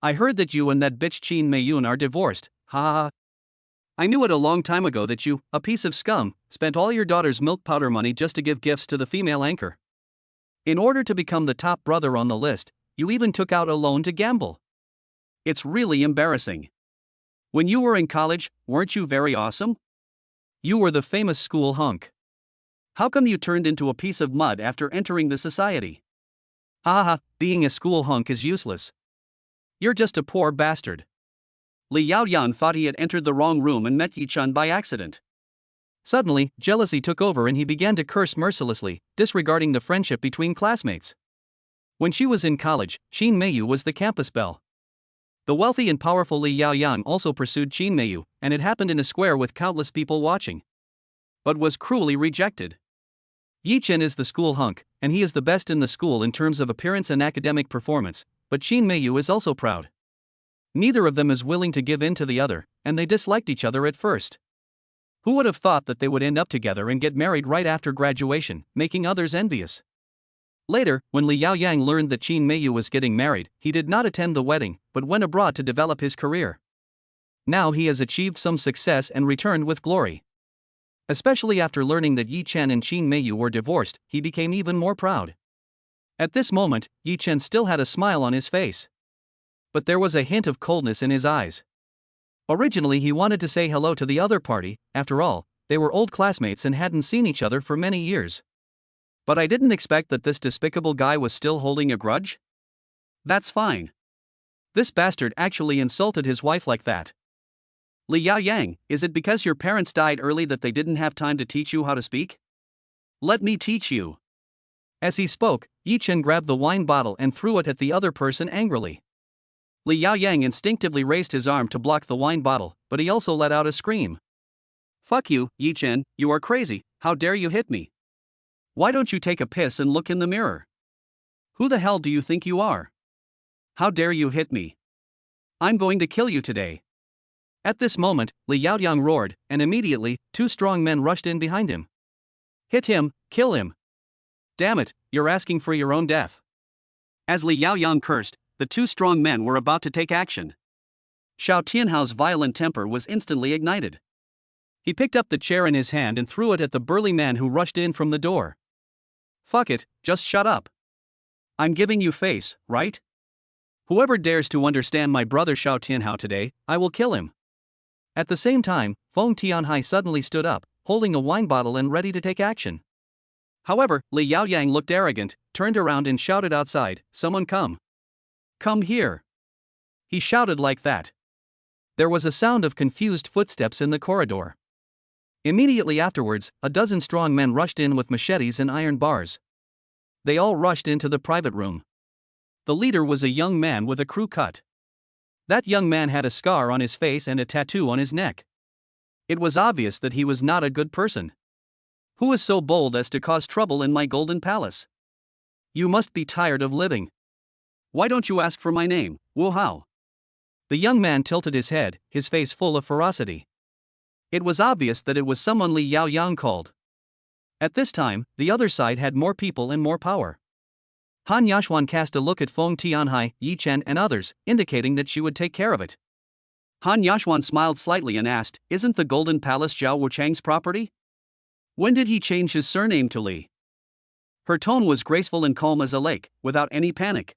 I heard that you and that bitch Qin Meiyun are divorced, ha ha ha. I knew it a long time ago that you, a piece of scum, spent all your daughter's milk powder money just to give gifts to the female anchor. In order to become the top brother on the list, you even took out a loan to gamble. It's really embarrassing. When you were in college, weren't you very awesome? You were the famous school hunk. How come you turned into a piece of mud after entering the society? Ha ha, being a school hunk is useless. You're just a poor bastard. Li Yaoyan thought he had entered the wrong room and met Yi Chen by accident. Suddenly, jealousy took over and he began to curse mercilessly, disregarding the friendship between classmates. When she was in college, Qin Meiyu was the campus belle. The wealthy and powerful Li Yaoyan also pursued Qin Meiyu, and it happened in a square with countless people watching. But was cruelly rejected. Yi Chen is the school hunk, and he is the best in the school in terms of appearance and academic performance, but Qin Meiyu is also proud. Neither of them is willing to give in to the other, and they disliked each other at first. Who would have thought that they would end up together and get married right after graduation, making others envious? Later, when Li Yaoyang learned that Qin Meiyu was getting married, he did not attend the wedding, but went abroad to develop his career. Now he has achieved some success and returned with glory. Especially after learning that Yi Chen and Qin Meiyu were divorced, he became even more proud. At this moment, Yi Chen still had a smile on his face. But there was a hint of coldness in his eyes. Originally he wanted to say hello to the other party, after all, they were old classmates and hadn't seen each other for many years. But I didn't expect that this despicable guy was still holding a grudge? That's fine. This bastard actually insulted his wife like that. Li Yaoyang, is it because your parents died early that they didn't have time to teach you how to speak? Let me teach you. As he spoke, Yi Chen grabbed the wine bottle and threw it at the other person angrily. Li Yaoyang instinctively raised his arm to block the wine bottle, but he also let out a scream. Fuck you, Yi Chen, you are crazy, how dare you hit me? Why don't you take a piss and look in the mirror? Who the hell do you think you are? How dare you hit me? I'm going to kill you today. At this moment, Li Yaoyang roared, and immediately, two strong men rushed in behind him. Hit him, kill him. Damn it, you're asking for your own death. As Li Yaoyang cursed, the two strong men were about to take action. Xiao Tianhao's violent temper was instantly ignited. He picked up the chair in his hand and threw it at the burly man who rushed in from the door. Fuck it, just shut up. I'm giving you face, right? Whoever dares to understand my brother Xiao Tianhao today, I will kill him. At the same time, Feng Tianhai suddenly stood up, holding a wine bottle and ready to take action. However, Li Yaoyang looked arrogant, turned around and shouted outside, "Someone come. Come here." He shouted like that. There was a sound of confused footsteps in the corridor. Immediately afterwards, a dozen strong men rushed in with machetes and iron bars. They all rushed into the private room. The leader was a young man with a crew cut. That young man had a scar on his face and a tattoo on his neck. It was obvious that he was not a good person. Who is so bold as to cause trouble in my golden palace? You must be tired of living. Why don't you ask for my name, Wu Hao? The young man tilted his head, his face full of ferocity. It was obvious that it was someone Li Yaoyang called. At this time, the other side had more people and more power. Han Yashuan cast a look at Feng Tianhai, Yi Chen and others, indicating that she would take care of it. Han Yashuan smiled slightly and asked, "Isn't the Golden Palace Zhao Wuchang's property? When did he change his surname to Li?" Her tone was graceful and calm as a lake, without any panic.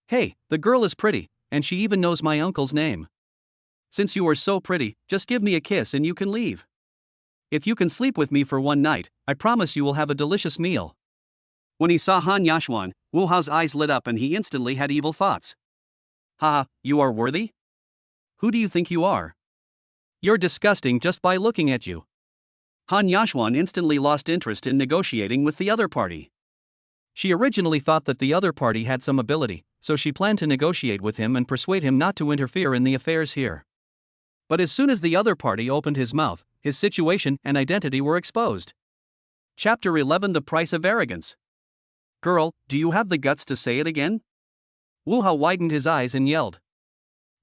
"Hey, the girl is pretty, and she even knows my uncle's name. Since you are so pretty, just give me a kiss and you can leave. If you can sleep with me for one night, I promise you will have a delicious meal." When he saw Han Yashuan, Wu Hao's eyes lit up and he instantly had evil thoughts. "Haha, you are worthy? Who do you think you are? You're disgusting just by looking at you." Han Yashuan instantly lost interest in negotiating with the other party. She originally thought that the other party had some ability, so she planned to negotiate with him and persuade him not to interfere in the affairs here. But as soon as the other party opened his mouth, his situation and identity were exposed. Chapter 11: The Price of Arrogance. "Girl, do you have the guts to say it again?" Wu Hao widened his eyes and yelled.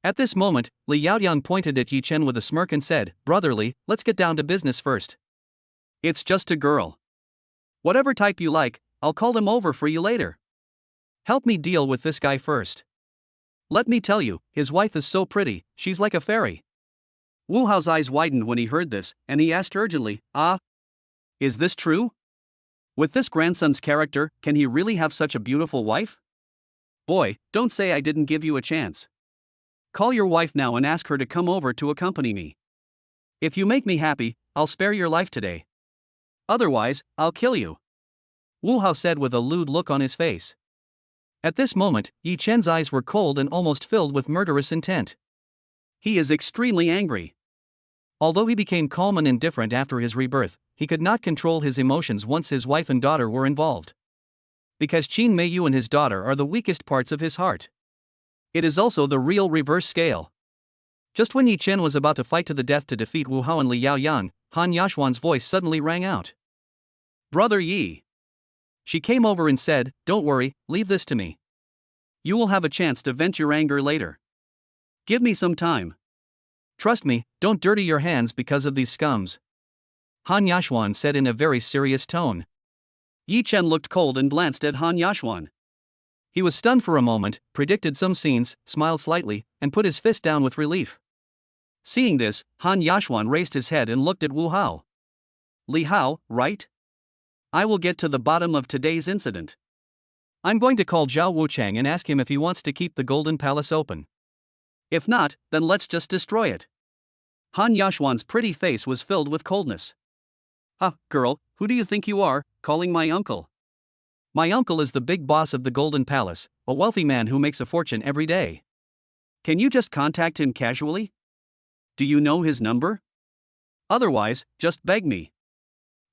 At this moment, Li Yaoyang pointed at Yi Chen with a smirk and said, "Brotherly, let's get down to business first. It's just a girl. Whatever type you like, I'll call them over for you later. Help me deal with this guy first. Let me tell you, his wife is so pretty, she's like a fairy." Wu Hao's eyes widened when he heard this, and he asked urgently, "Is this true? With this grandson's character, can he really have such a beautiful wife? Boy, don't say I didn't give you a chance. Call your wife now and ask her to come over to accompany me. If you make me happy, I'll spare your life today. Otherwise, I'll kill you," Wu Hao said with a lewd look on his face. At this moment, Yi Chen's eyes were cold and almost filled with murderous intent. He is extremely angry. Although he became calm and indifferent after his rebirth, he could not control his emotions once his wife and daughter were involved. Because Qin Meiyu and his daughter are the weakest parts of his heart. It is also the real reverse scale. Just when Yi Chen was about to fight to the death to defeat Wu Hao and Li Yaoyang, Han Yashuan's voice suddenly rang out. "Brother Yi." She came over and said, "Don't worry, leave this to me. You will have a chance to vent your anger later. Give me some time. Trust me, don't dirty your hands because of these scums. Han Yashuan said in a very serious tone. Yi Chen looked cold and glanced at Han Yashuan. He was stunned for a moment, predicted some scenes, smiled slightly, and put his fist down with relief. Seeing this, Han Yashuan raised his head and looked at Wu Hao. Li Hao, right? I will get to the bottom of today's incident. I'm going to call Zhao Wuchang and ask him if he wants to keep the Golden Palace open. If not, then let's just destroy it. Han Yashuan's pretty face was filled with coldness. Girl, who do you think you are, calling my uncle? My uncle is the big boss of the Golden Palace, a wealthy man who makes a fortune every day. Can you just contact him casually? Do you know his number? Otherwise, just beg me.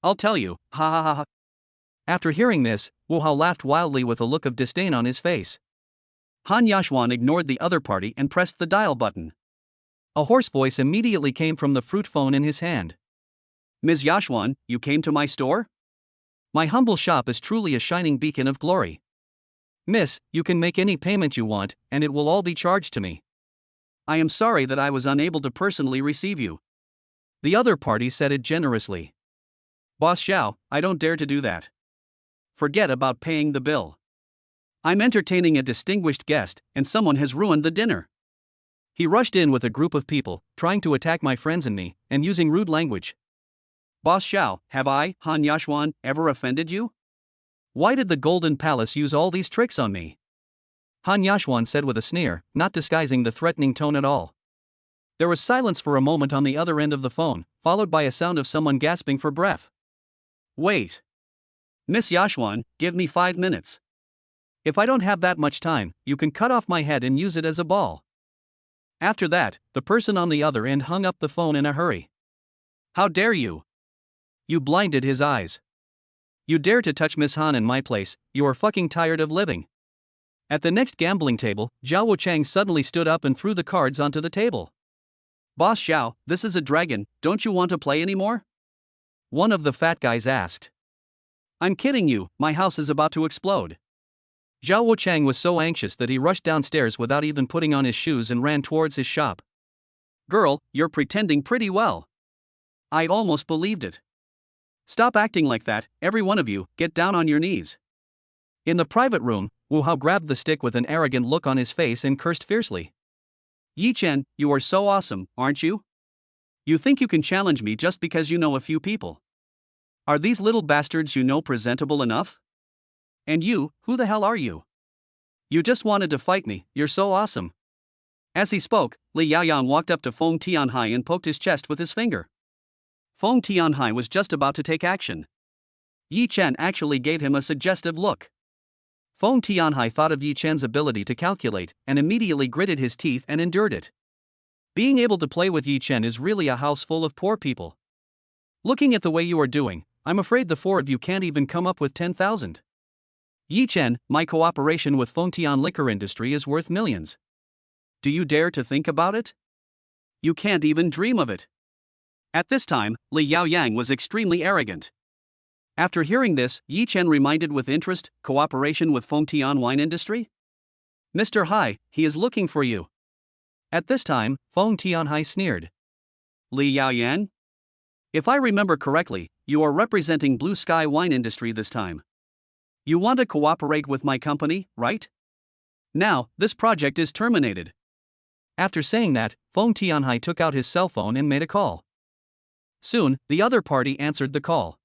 I'll tell you, ha ha ha ha. After hearing this, Wu Hao laughed wildly with a look of disdain on his face. Han Yashuan ignored the other party and pressed the dial button. A hoarse voice immediately came from the fruit phone in his hand. Ms. Yashuan, you came to my store? My humble shop is truly a shining beacon of glory. Miss, you can make any payment you want, and it will all be charged to me. I am sorry that I was unable to personally receive you. The other party said it generously. Boss Xiao, I don't dare to do that. Forget about paying the bill. I'm entertaining a distinguished guest, and someone has ruined the dinner. He rushed in with a group of people, trying to attack my friends and me, and using rude language. Boss Xiao, have I, Han Yashuan, ever offended you? Why did the Golden Palace use all these tricks on me? Han Yashuan said with a sneer, not disguising the threatening tone at all. There was silence for a moment on the other end of the phone, followed by a sound of someone gasping for breath. Wait. Miss Yashuan, give me 5 minutes. If I don't have that much time, you can cut off my head and use it as a ball. After that, the person on the other end hung up the phone in a hurry. How dare you? You blinded his eyes. You dare to touch Miss Han in my place, you are fucking tired of living. At the next gambling table, Zhao Wuchang suddenly stood up and threw the cards onto the table. Boss Xiao, this is a dragon, don't you want to play anymore? One of the fat guys asked. I'm kidding you, my house is about to explode. Zhao Wuchang was so anxious that he rushed downstairs without even putting on his shoes and ran towards his shop. Girl, you're pretending pretty well. I almost believed it. Stop acting like that, every one of you, get down on your knees. In the private room, Wu Hao grabbed the stick with an arrogant look on his face and cursed fiercely. Yi Chen, you are so awesome, aren't you? You think you can challenge me just because you know a few people. Are these little bastards you know presentable enough? And you, who the hell are you? You just wanted to fight me, you're so awesome. As he spoke, Li Yaoyang walked up to Feng Tianhai and poked his chest with his finger. Feng Tianhai was just about to take action. Yi Chen actually gave him a suggestive look. Feng Tianhai thought of Yi Chen's ability to calculate and immediately gritted his teeth and endured it. Being able to play with Yi Chen is really a house full of poor people. Looking at the way you are doing, I'm afraid the 4 of you can't even come up with 10,000. Yi Chen, my cooperation with Fengtian liquor industry is worth millions. Do you dare to think about it? You can't even dream of it. At this time, Li Yaoyang was extremely arrogant. After hearing this, Yi Chen reminded with interest, cooperation with Fengtian wine industry? Mr. Hai, he is looking for you. At this time, Feng Tianhai sneered. Li Yaoyang? If I remember correctly, you are representing Blue Sky Wine Industry this time. You want to cooperate with my company, right? Now, this project is terminated. After saying that, Feng Tianhai took out his cell phone and made a call. Soon, the other party answered the call.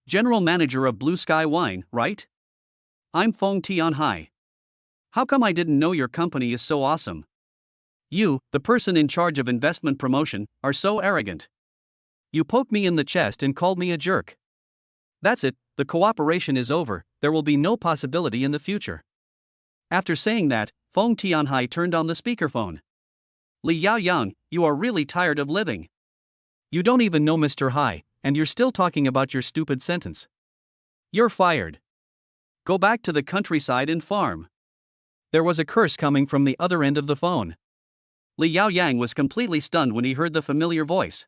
General Manager of Blue Sky Wine, right? I'm Feng Tianhai. How come I didn't know your company is so awesome? You, the person in charge of investment promotion, are so arrogant. You poked me in the chest and called me a jerk. That's it, the cooperation is over, there will be no possibility in the future. After saying that, Feng Tianhai turned on the speakerphone. Li Yaoyang, you are really tired of living. You don't even know Mr. Hai, and you're still talking about your stupid sentence. You're fired. Go back to the countryside and farm. There was a curse coming from the other end of the phone. Li Yaoyang was completely stunned when he heard the familiar voice.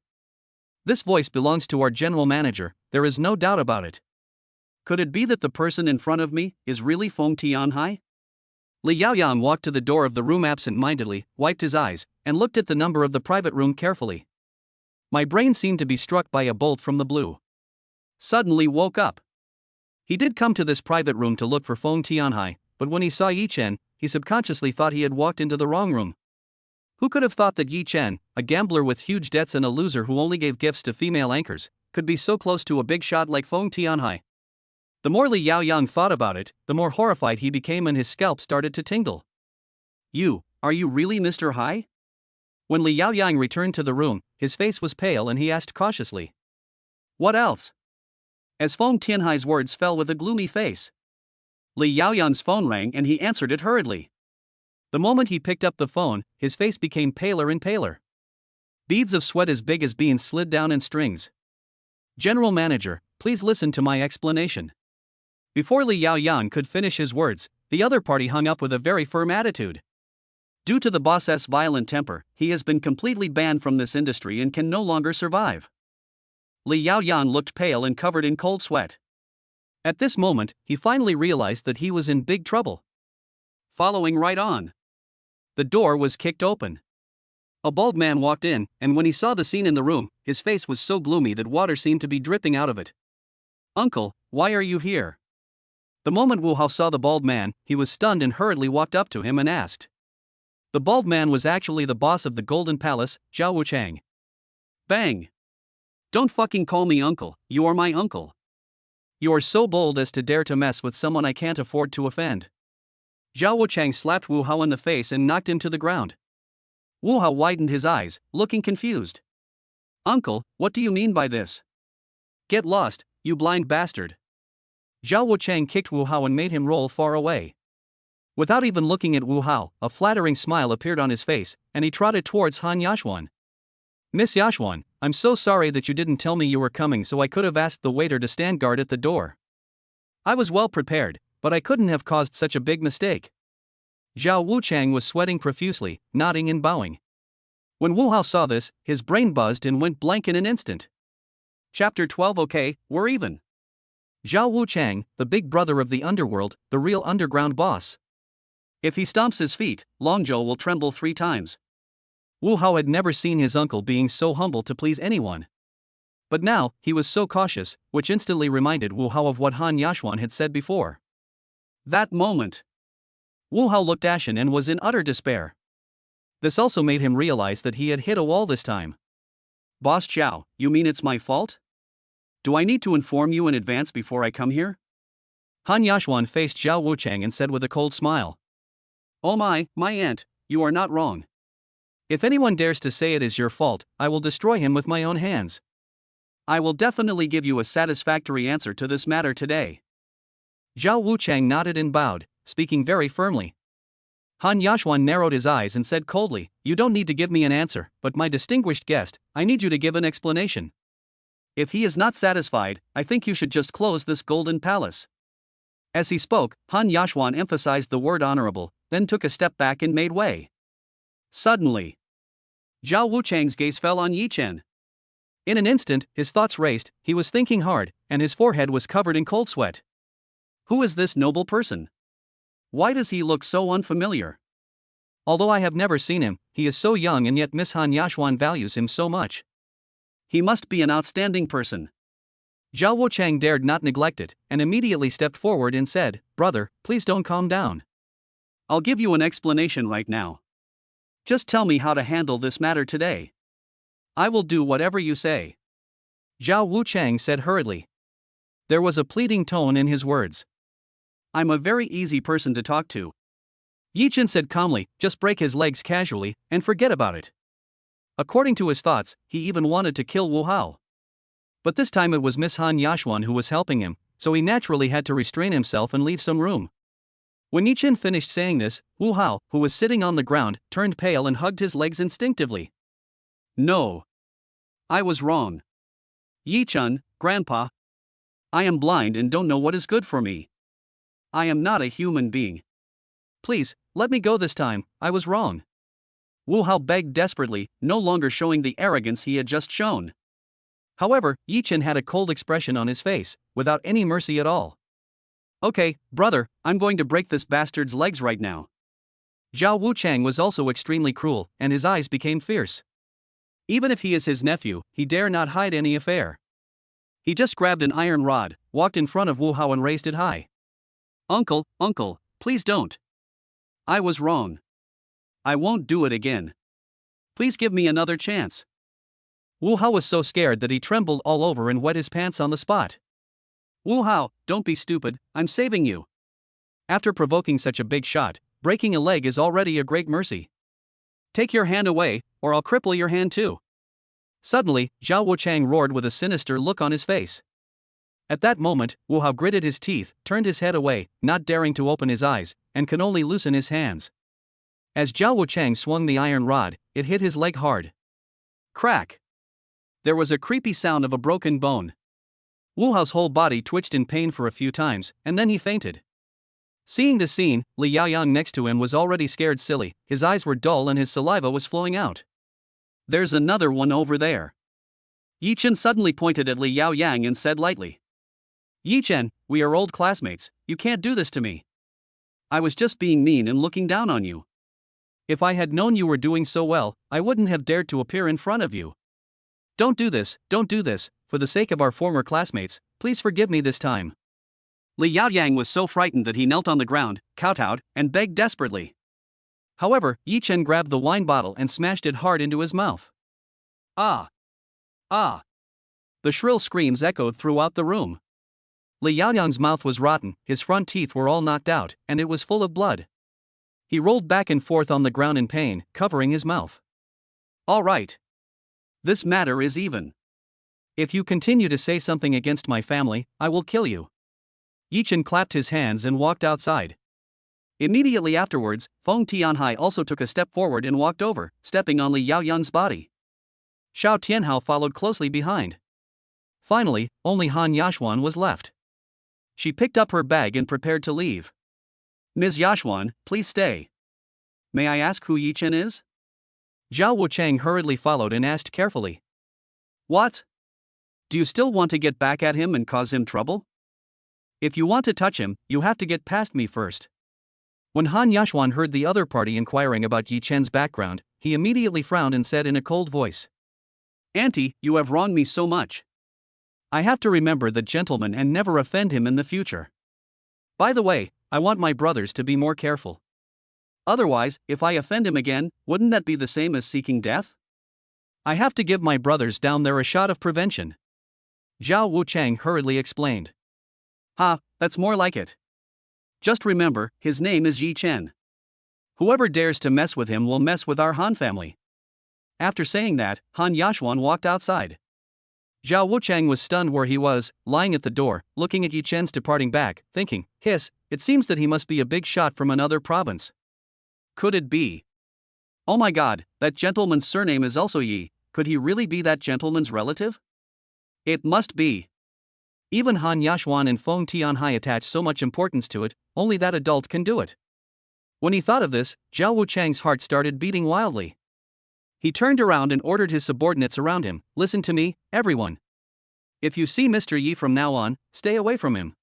This voice belongs to our general manager, there is no doubt about it. Could it be that the person in front of me is really Feng Tianhai? Li Yaoyang walked to the door of the room absent-mindedly, wiped his eyes, and looked at the number of the private room carefully. My brain seemed to be struck by a bolt from the blue. Suddenly woke up. He did come to this private room to look for Feng Tianhai, but when he saw Yi Chen, he subconsciously thought he had walked into the wrong room. Who could have thought that Yi Chen, a gambler with huge debts and a loser who only gave gifts to female anchors, could be so close to a big shot like Feng Tianhai? The more Li Yaoyang thought about it, the more horrified he became and his scalp started to tingle. Are you really Mr. Hai? When Li Yaoyang returned to the room, his face was pale and he asked cautiously. What else? As Feng Tianhai's words fell with a gloomy face. Li Yaoyang's phone rang and he answered it hurriedly. The moment he picked up the phone, his face became paler and paler. Beads of sweat as big as beans slid down in strings. General Manager, please listen to my explanation. Before Li Yaoyang could finish his words, the other party hung up with a very firm attitude. Due to the boss's violent temper, he has been completely banned from this industry and can no longer survive. Li Yaoyang looked pale and covered in cold sweat. At this moment, he finally realized that he was in big trouble. Following right on. The door was kicked open. A bald man walked in, and when he saw the scene in the room, his face was so gloomy that water seemed to be dripping out of it. Uncle, why are you here? The moment Wu Hao saw the bald man, he was stunned and hurriedly walked up to him and asked. The bald man was actually the boss of the Golden Palace, Zhao Wuchang. Bang! Don't fucking call me uncle, you are my uncle. You are so bold as to dare to mess with someone I can't afford to offend. Zhao Wuchang slapped Wu Hao in the face and knocked him to the ground. Wu Hao widened his eyes, looking confused. Uncle, what do you mean by this? Get lost, you blind bastard. Zhao Wuchang kicked Wu Hao and made him roll far away. Without even looking at Wu Hao, a flattering smile appeared on his face, and he trotted towards Han Yashuan. Miss Yashuan, I'm so sorry that you didn't tell me you were coming, so I could have asked the waiter to stand guard at the door. I was well prepared, but I couldn't have caused such a big mistake. Zhao Wuchang was sweating profusely, nodding and bowing. When Wu Hao saw this, his brain buzzed and went blank in an instant. Chapter 12. Okay, we're even. Zhao Wuchang, the big brother of the underworld, the real underground boss. If he stomps his feet, Longzhou will tremble 3 times. Wu Hao had never seen his uncle being so humble to please anyone. But now, he was so cautious, which instantly reminded Wu Hao of what Han Yashuan had said before. That moment. Wu Hao looked ashen and was in utter despair. This also made him realize that he had hit a wall this time. Boss Zhao, you mean it's my fault? Do I need to inform you in advance before I come here? Han Yashuan faced Zhao Wuchang and said with a cold smile. Oh my aunt, you are not wrong. If anyone dares to say it is your fault, I will destroy him with my own hands. I will definitely give you a satisfactory answer to this matter today. Zhao Wuchang nodded and bowed, speaking very firmly. Han Yashuan narrowed his eyes and said coldly, You don't need to give me an answer, but my distinguished guest, I need you to give an explanation. If he is not satisfied, I think you should just close this golden palace. As he spoke, Han Yashuan emphasized the word honorable, then took a step back and made way. Suddenly, Zhao Wuchang's gaze fell on Yi Chen. In an instant, his thoughts raced, he was thinking hard, and his forehead was covered in cold sweat. Who is this noble person? Why does he look so unfamiliar? Although I have never seen him, he is so young and yet Miss Han Yashuan values him so much. He must be an outstanding person. Zhao Wuchang dared not neglect it, and immediately stepped forward and said, Brother, please don't calm down. I'll give you an explanation right now. Just tell me how to handle this matter today. I will do whatever you say. Zhao Wuchang said hurriedly. There was a pleading tone in his words. I'm a very easy person to talk to. Yi Chen said calmly, just break his legs casually, and forget about it. According to his thoughts, he even wanted to kill Wu Hao. But this time it was Miss Han Yashuan who was helping him, so he naturally had to restrain himself and leave some room. When Yi Chen finished saying this, Wu Hao, who was sitting on the ground, turned pale and hugged his legs instinctively. No. I was wrong. Yi Chen, Grandpa. I am blind and don't know what is good for me. I am not a human being. Please, let me go this time, I was wrong. Wu Hao begged desperately, no longer showing the arrogance he had just shown. However, Yi Chen had a cold expression on his face, without any mercy at all. Okay, brother, I'm going to break this bastard's legs right now. Zhao Wuchang was also extremely cruel, and his eyes became fierce. Even if he is his nephew, he dare not hide any affair. He just grabbed an iron rod, walked in front of Wu Hao and raised it high. Uncle, please don't. I was wrong. I won't do it again. Please give me another chance. Wu Hao was so scared that he trembled all over and wet his pants on the spot. Wu Hao, don't be stupid, I'm saving you. After provoking such a big shot, breaking a leg is already a great mercy. Take your hand away, or I'll cripple your hand too. Suddenly, Zhao Wuchang roared with a sinister look on his face. At that moment, Wu Hao gritted his teeth, turned his head away, not daring to open his eyes, and could only loosen his hands. As Zhao Wuchang swung the iron rod, it hit his leg hard. Crack! There was a creepy sound of a broken bone. Wu Hao's whole body twitched in pain for a few times, and then he fainted. Seeing the scene, Li Yaoyang next to him was already scared silly, his eyes were dull and his saliva was flowing out. There's another one over there. Yi Chen suddenly pointed at Li Yaoyang and said lightly. Yi Chen, we are old classmates, you can't do this to me. I was just being mean and looking down on you. If I had known you were doing so well, I wouldn't have dared to appear in front of you. Don't do this, for the sake of our former classmates, please forgive me this time. Li Yaoyang was so frightened that he knelt on the ground, kowtowed, and begged desperately. However, Yi Chen grabbed the wine bottle and smashed it hard into his mouth. Ah! Ah! The shrill screams echoed throughout the room. Li Yaoyang's mouth was rotten, his front teeth were all knocked out, and it was full of blood. He rolled back and forth on the ground in pain, covering his mouth. All right. This matter is even. If you continue to say something against my family, I will kill you. Yi Chen clapped his hands and walked outside. Immediately afterwards, Feng Tianhai also took a step forward and walked over, stepping on Li Yaoyang's body. Xiao Tianhao followed closely behind. Finally, only Han Yashuan was left. She picked up her bag and prepared to leave. Ms. Yashuan, please stay. May I ask who Yi Chen is? Zhao Wuchang hurriedly followed and asked carefully. What? Do you still want to get back at him and cause him trouble? If you want to touch him, you have to get past me first. When Han Yashuan heard the other party inquiring about Yi Chen's background, he immediately frowned and said in a cold voice. Auntie, you have wronged me so much. I have to remember that gentleman and never offend him in the future. By the way, I want my brothers to be more careful. Otherwise, if I offend him again, wouldn't that be the same as seeking death? I have to give my brothers down there a shot of prevention. Zhao Wuchang hurriedly explained. Ha, that's more like it. Just remember, his name is Yi Chen. Whoever dares to mess with him will mess with our Han family. After saying that, Han Yashuan walked outside. Zhao Wuchang was stunned where he was, lying at the door, looking at Yi Chen's departing back, thinking, it seems that he must be a big shot from another province. Could it be? Oh my god, that gentleman's surname is also Yi, could he really be that gentleman's relative? It must be. Even Han Yashuan and Feng Tianhai attach so much importance to it, only that adult can do it. When he thought of this, Zhao Wuchang's heart started beating wildly. He turned around and ordered his subordinates around him, listen to me, everyone. If you see Mr. Yi from now on, stay away from him.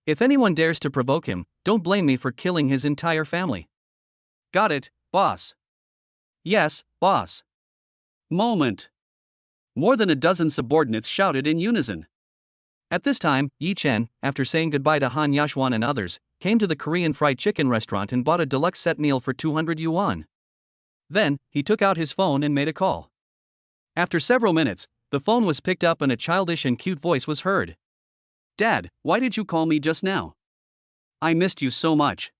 If anyone dares to provoke him, don't blame me for killing his entire family. Got it, boss. Yes, boss. Moment. More than a dozen subordinates shouted in unison. At this time, Yi Chen, after saying goodbye to Han Yashuan and others, came to the Korean fried chicken restaurant and bought a deluxe set meal for 200 yuan. Then, he took out his phone and made a call. After several minutes, the phone was picked up and a childish and cute voice was heard. Dad, why did you call me just now? I missed you so much.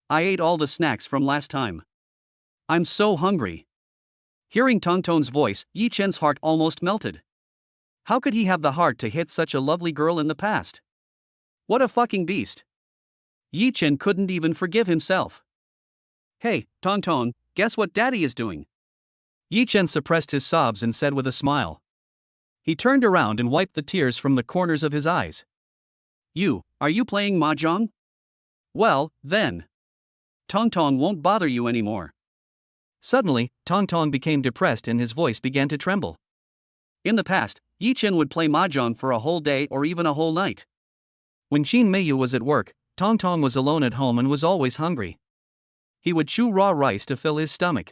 I ate all the snacks from last time. I'm so hungry. Hearing Tongtong's voice, Yi Chen's heart almost melted. How could he have the heart to hit such a lovely girl in the past? What a fucking beast. Yi Chen couldn't even forgive himself. Hey, Tongtong, guess what daddy is doing? Yi Chen suppressed his sobs and said with a smile. He turned around and wiped the tears from the corners of his eyes. Are you playing mahjong? Well, then. Tongtong won't bother you anymore. Suddenly, Tongtong became depressed and his voice began to tremble. In the past, Yi Chen would play mahjong for a whole day or even a whole night. When Qin Meiyu was at work, Tong Tong was alone at home and was always hungry. He would chew raw rice to fill his stomach.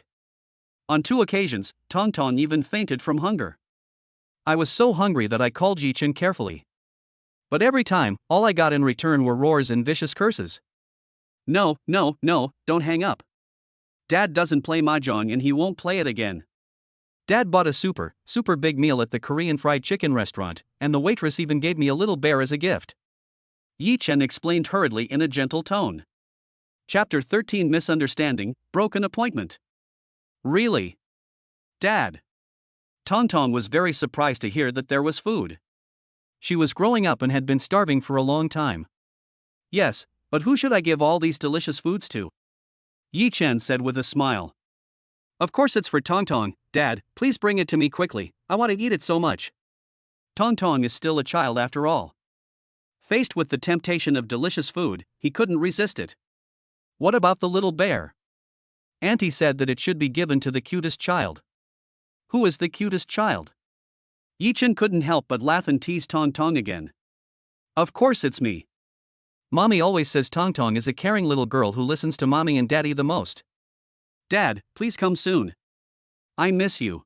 On 2 occasions, Tong Tong even fainted from hunger. I was so hungry that I called Yi-Chen carefully. But every time, all I got in return were roars and vicious curses. No, don't hang up. Dad doesn't play mahjong and he won't play it again. Dad bought a super big meal at the Korean fried chicken restaurant, and the waitress even gave me a little bear as a gift. Yi-Chen explained hurriedly in a gentle tone. Chapter 13 Misunderstanding, Broken Appointment. Really? Dad? Tong Tong was very surprised to hear that there was food. She was growing up and had been starving for a long time. Yes, but who should I give all these delicious foods to? Yi-Chen said with a smile. Of course it's for Tong Tong, Dad, please bring it to me quickly, I want to eat it so much. Tong Tong is still a child after all. Faced with the temptation of delicious food, he couldn't resist it. What about the little bear? Auntie said that it should be given to the cutest child. Who is the cutest child? Yi-Chen couldn't help but laugh and tease Tong Tong again. Of course it's me. Mommy always says Tong Tong is a caring little girl who listens to Mommy and Daddy the most. Dad, please come soon. I miss you.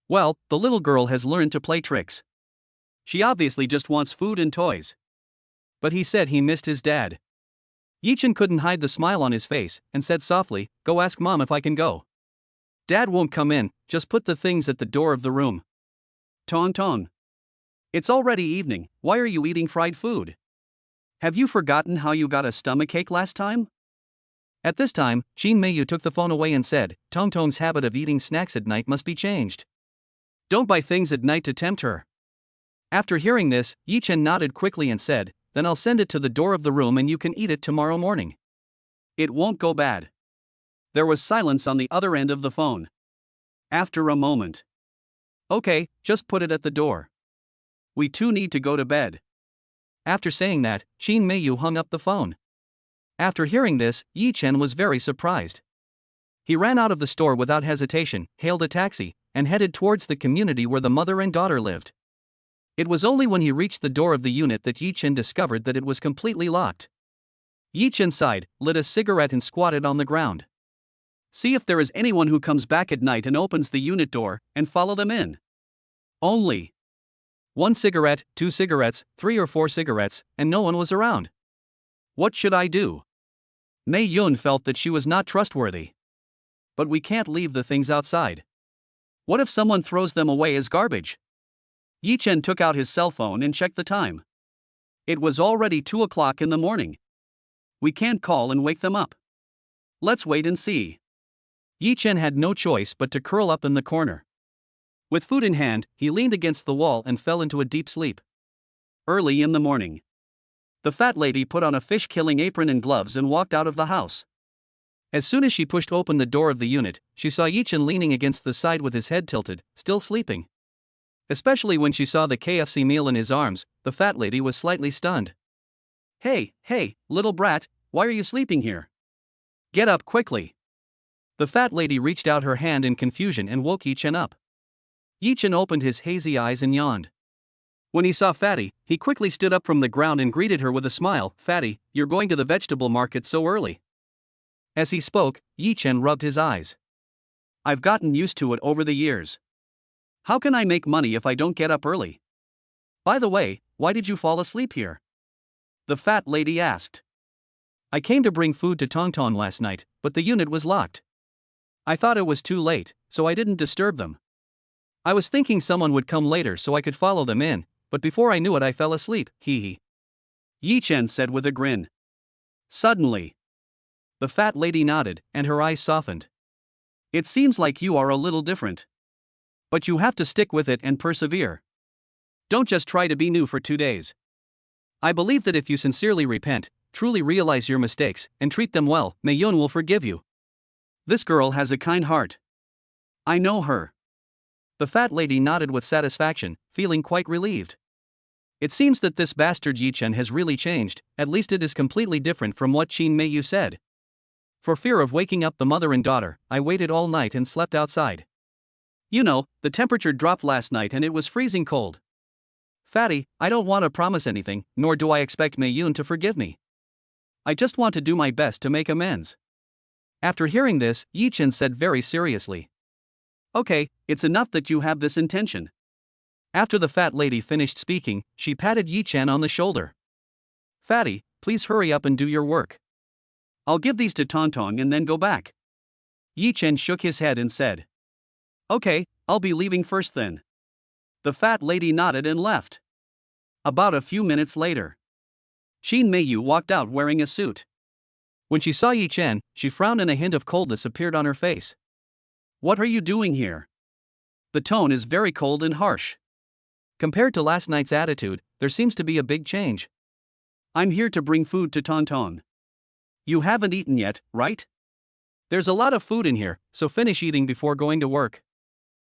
Well, the little girl has learned to play tricks. She obviously just wants food and toys. But he said he missed his dad. Yi-Chen couldn't hide the smile on his face and said softly, Go ask Mom if I can go. Dad won't come in, just put the things at the door of the room. Tong Tong. It's already evening, why are you eating fried food? Have you forgotten how you got a stomachache last time? At this time, Qin Meiyu took the phone away and said, Tong Tong's habit of eating snacks at night must be changed. Don't buy things at night to tempt her. After hearing this, Yi-Chen nodded quickly and said, Then I'll send it to the door of the room and you can eat it tomorrow morning. It won't go bad. There was silence on the other end of the phone. After a moment. Okay, just put it at the door. We too need to go to bed. After saying that, Qin Meiyu hung up the phone. After hearing this, Yi-Chen was very surprised. He ran out of the store without hesitation, hailed a taxi, and headed towards the community where the mother and daughter lived. It was only when he reached the door of the unit that Yi-Chen discovered that it was completely locked. Yi-Chen sighed, lit a cigarette and squatted on the ground. See if there is anyone who comes back at night and opens the unit door, and follow them in. Only 1 cigarette, 2 cigarettes, 3 or 4 cigarettes, and no one was around. What should I do? Mei Yun felt that she was not trustworthy. But we can't leave the things outside. What if someone throws them away as garbage? Yi-Chen took out his cell phone and checked the time. It was already 2 o'clock in the morning. We can't call and wake them up. Let's wait and see. Yi-Chen had no choice but to curl up in the corner. With food in hand, he leaned against the wall and fell into a deep sleep. Early in the morning. The fat lady put on a fish-killing apron and gloves and walked out of the house. As soon as she pushed open the door of the unit, she saw Yi-Chen leaning against the side with his head tilted, still sleeping. Especially when she saw the KFC meal in his arms, the fat lady was slightly stunned. Hey, little brat, why are you sleeping here? Get up quickly. The fat lady reached out her hand in confusion and woke Yi-Chen up. Yi-Chen opened his hazy eyes and yawned. When he saw Fatty, he quickly stood up from the ground and greeted her with a smile. Fatty, you're going to the vegetable market so early. As he spoke, Yi-Chen rubbed his eyes. I've gotten used to it over the years. How can I make money if I don't get up early? By the way, why did you fall asleep here? The fat lady asked. I came to bring food to Tong Tong last night, but the unit was locked. I thought it was too late, so I didn't disturb them. I was thinking someone would come later so I could follow them in, but before I knew it I fell asleep, hee. Yi-Chen said with a grin. Suddenly. The fat lady nodded, and her eyes softened. It seems like you are a little different. But you have to stick with it and persevere. Don't just try to be new for 2 days. I believe that if you sincerely repent, truly realize your mistakes, and treat them well, Mei Yun will forgive you. This girl has a kind heart. I know her. The fat lady nodded with satisfaction, feeling quite relieved. It seems that this bastard Yi-Chen has really changed, at least it is completely different from what Qin Meiyu said. For fear of waking up the mother and daughter, I waited all night and slept outside. You know, the temperature dropped last night and it was freezing cold. Fatty, I don't want to promise anything, nor do I expect Mei Yun to forgive me. I just want to do my best to make amends. After hearing this, Yi Chen said very seriously. Okay, it's enough that you have this intention. After the fat lady finished speaking, she patted Yi Chen on the shoulder. Fatty, please hurry up and do your work. I'll give these to Tong and then go back. Yi Chen shook his head and said. Okay, I'll be leaving first then. The fat lady nodded and left. About a few minutes later, Qin Meiyu walked out wearing a suit. When she saw Yi Chen, she frowned and a hint of coldness appeared on her face. What are you doing here? The tone is very cold and harsh. Compared to last night's attitude, there seems to be a big change. I'm here to bring food to Tong. You haven't eaten yet, right? There's a lot of food in here, so finish eating before going to work.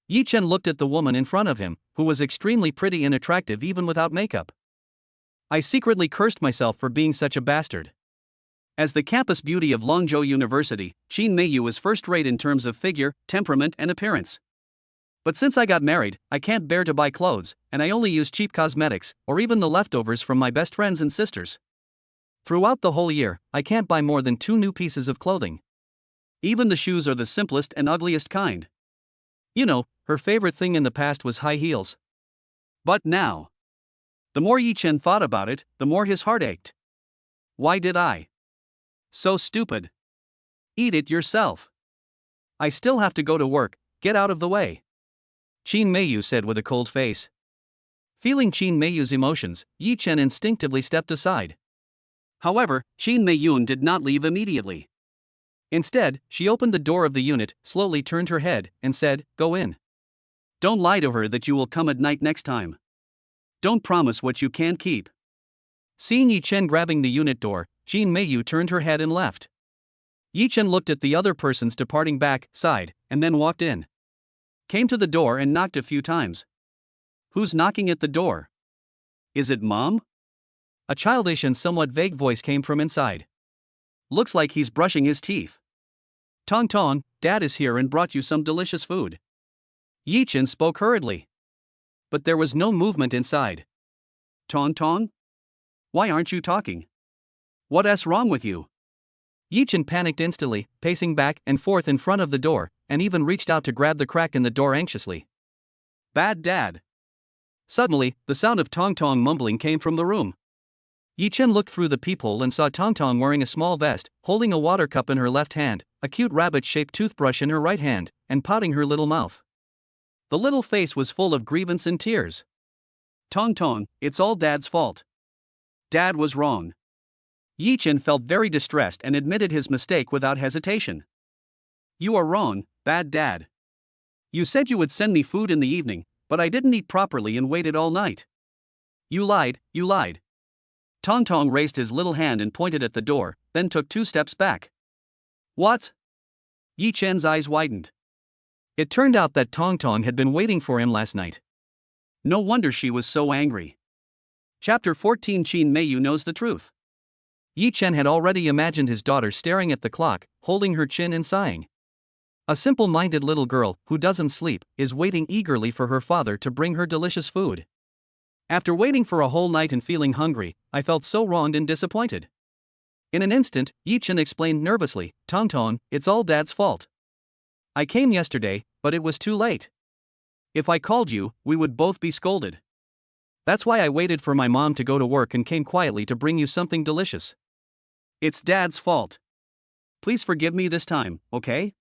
Yi Chen looked at the woman in front of him, who was extremely pretty and attractive even without makeup. I secretly cursed myself for being such a bastard. As the campus beauty of Longzhou University, Qin Meiyu is first-rate in terms of figure, temperament and appearance. But since I got married, I can't bear to buy clothes, and I only use cheap cosmetics, or even the leftovers from my best friends and sisters. Throughout the whole year, I can't buy more than 2 new pieces of clothing. Even the shoes are the simplest and ugliest kind. You know, her favorite thing in the past was high heels. But now, the more Yi Chen thought about it, the more his heart ached. Why did I? So stupid. Eat it yourself. I still have to go to work, get out of the way. Qin Meiyu said with a cold face. Feeling Qin Meiyu's emotions, Yi Chen instinctively stepped aside. However, Qin Meiyun did not leave immediately. Instead, she opened the door of the unit, slowly turned her head, and said, Go in. Don't lie to her that you will come at night next time. Don't promise what you can't keep. Seeing Yi Chen grabbing the unit door, Qin Meiyu turned her head and left. Yi Chen looked at the other persons departing back, sighed, and then walked in. Came to the door and knocked a few times. Who's knocking at the door? Is it Mom? A childish and somewhat vague voice came from inside. Looks like he's brushing his teeth. Tong, Dad is here and brought you some delicious food. Yi Chen spoke hurriedly. But there was no movement inside. Tong? Why aren't you talking? What's wrong with you? Yi Chen panicked instantly, pacing back and forth in front of the door, and even reached out to grab the crack in the door anxiously. Bad Dad. Suddenly, the sound of Tong mumbling came from the room. Yi Chen looked through the peephole and saw Tong wearing a small vest, holding a water cup in her left hand, a cute rabbit-shaped toothbrush in her right hand, and pouting her little mouth. The little face was full of grievance and tears. Tong, it's all Dad's fault. Dad was wrong. Yi Chen felt very distressed and admitted his mistake without hesitation. You are wrong, bad Dad. You said you would send me food in the evening, but I didn't eat properly and waited all night. You lied. Tong raised his little hand and pointed at the door, then took 2 steps back. What? Yi Chen's eyes widened. It turned out that Tong had been waiting for him last night. No wonder she was so angry. Chapter 14 Qin Meiyu knows the truth. Yi Chen had already imagined his daughter staring at the clock, holding her chin and sighing. A simple-minded little girl, who doesn't sleep, is waiting eagerly for her father to bring her delicious food. After waiting for a whole night and feeling hungry, I felt so wronged and disappointed. In an instant, Yi Chen explained nervously, Tong, it's all Dad's fault. I came yesterday, but it was too late. If I called you, we would both be scolded. That's why I waited for my mom to go to work and came quietly to bring you something delicious. It's Dad's fault. Please forgive me this time, okay?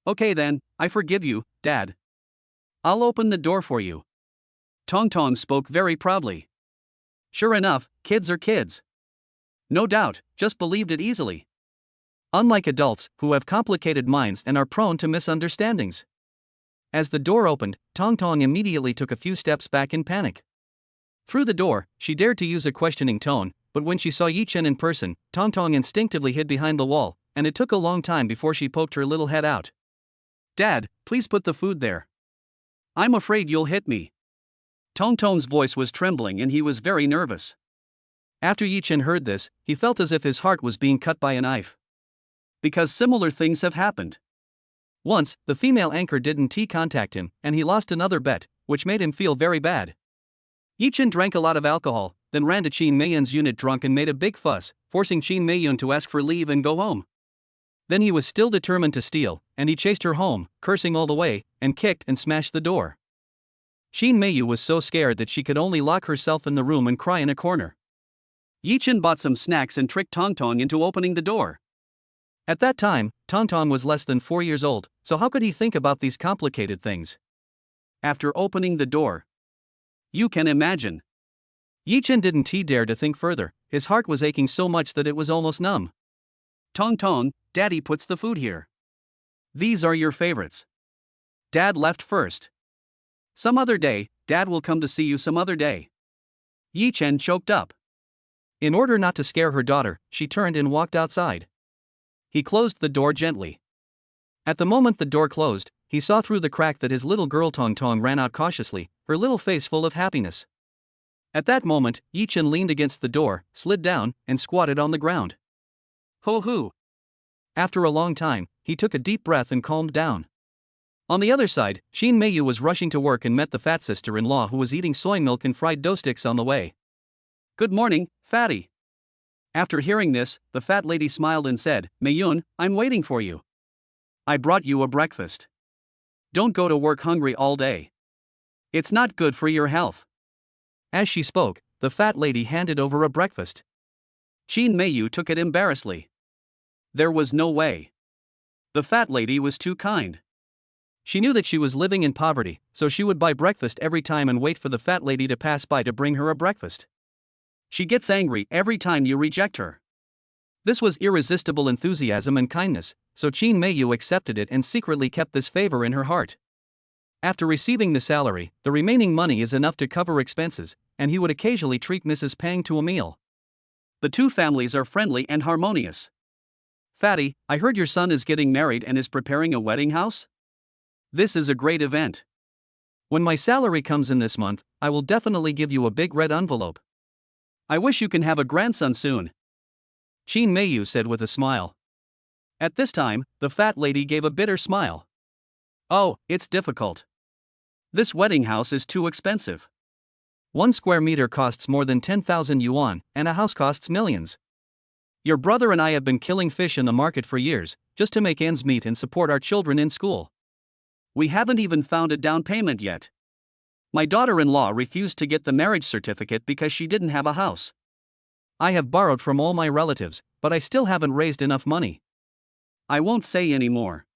Okay then, I forgive you, Dad. I'll open the door for you. Tong spoke very proudly. Sure enough, kids are kids. No doubt, just believed it easily. Unlike adults, who have complicated minds and are prone to misunderstandings. As the door opened, Tong immediately took a few steps back in panic. Through the door, she dared to use a questioning tone, but when she saw Yi Chen in person, Tong instinctively hid behind the wall, and it took a long time before she poked her little head out. Dad, please put the food there. I'm afraid you'll hit me. Tong's voice was trembling and he was very nervous. After Yi Chen heard this, he felt as if his heart was being cut by a knife. Because similar things have happened. Once, the female anchor didn't contact him, and he lost another bet, which made him feel very bad. Yichen drank a lot of alcohol, then ran to Qin Meiyun's unit drunk and made a big fuss, forcing Qin Meiyun to ask for leave and go home. Then he was still determined to steal, and he chased her home, cursing all the way, and kicked and smashed the door. Qin Meiyu was so scared that she could only lock herself in the room and cry in a corner. Yichen bought some snacks and tricked Tongtong into opening the door. At that time, Tongtong was less than 4 years old, so how could he think about these complicated things? After opening the door, you can imagine. Yichen didn't dare to think further, his heart was aching so much that it was almost numb. Tongtong, Daddy puts the food here. These are your favorites. Dad left first. Some other day, Dad will come to see you some other day. Yichen choked up. In order not to scare her daughter, she turned and walked outside. He closed the door gently. At the moment the door closed, he saw through the crack that his little girl Tongtong ran out cautiously, her little face full of happiness. At that moment, Yichen leaned against the door, slid down, and squatted on the ground. Ho-hoo! After a long time, he took a deep breath and calmed down. On the other side, Qin Meiyu was rushing to work and met the fat sister-in-law who was eating soy milk and fried dough sticks on the way. Good morning, fatty. After hearing this, the fat lady smiled and said, Meiyun, I'm waiting for you. I brought you a breakfast. Don't go to work hungry all day. It's not good for your health. As she spoke, the fat lady handed over a breakfast. Qin Meiyu took it embarrassedly. There was no way. The fat lady was too kind. She knew that she was living in poverty, so she would buy breakfast every time and wait for the fat lady to pass by to bring her a breakfast. She gets angry every time you reject her. This was irresistible enthusiasm and kindness, so Qin Meiyu accepted it and secretly kept this favor in her heart. After receiving the salary, the remaining money is enough to cover expenses, and he would occasionally treat Mrs. Pang to a meal. The two families are friendly and harmonious. Fatty, I heard your son is getting married and is preparing a wedding house? This is a great event. When my salary comes in this month, I will definitely give you a big red envelope. I wish you can have a grandson soon. Qin Meiyu said with a smile. At this time, the fat lady gave a bitter smile. Oh, it's difficult. This wedding house is too expensive. 1 square meter costs more than 10,000 yuan, and a house costs millions. Your brother and I have been killing fish in the market for years, just to make ends meet and support our children in school. We haven't even found a down payment yet. My daughter-in-law refused to get the marriage certificate because she didn't have a house. I have borrowed from all my relatives, but I still haven't raised enough money. I won't say any more.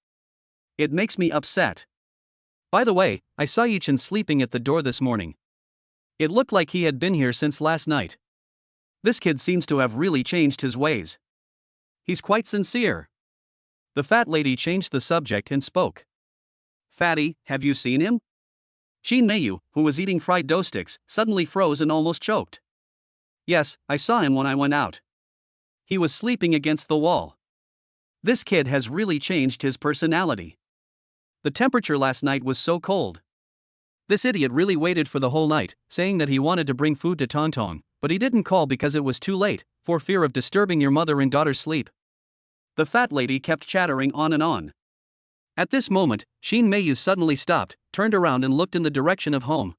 It makes me upset. By the way, I saw Yichen sleeping at the door this morning. It looked like he had been here since last night. This kid seems to have really changed his ways. He's quite sincere. The fat lady changed the subject and spoke. Fatty, have you seen him? Qin Meiyu, who was eating fried dough sticks, suddenly froze and almost choked. Yes, I saw him when I went out. He was sleeping against the wall. This kid has really changed his personality. The temperature last night was so cold. This idiot really waited for the whole night, saying that he wanted to bring food to Tongtong, but he didn't call because it was too late, for fear of disturbing your mother and daughter's sleep. The fat lady kept chattering on and on. At this moment, Qin Meiyu suddenly stopped, turned around and looked in the direction of home.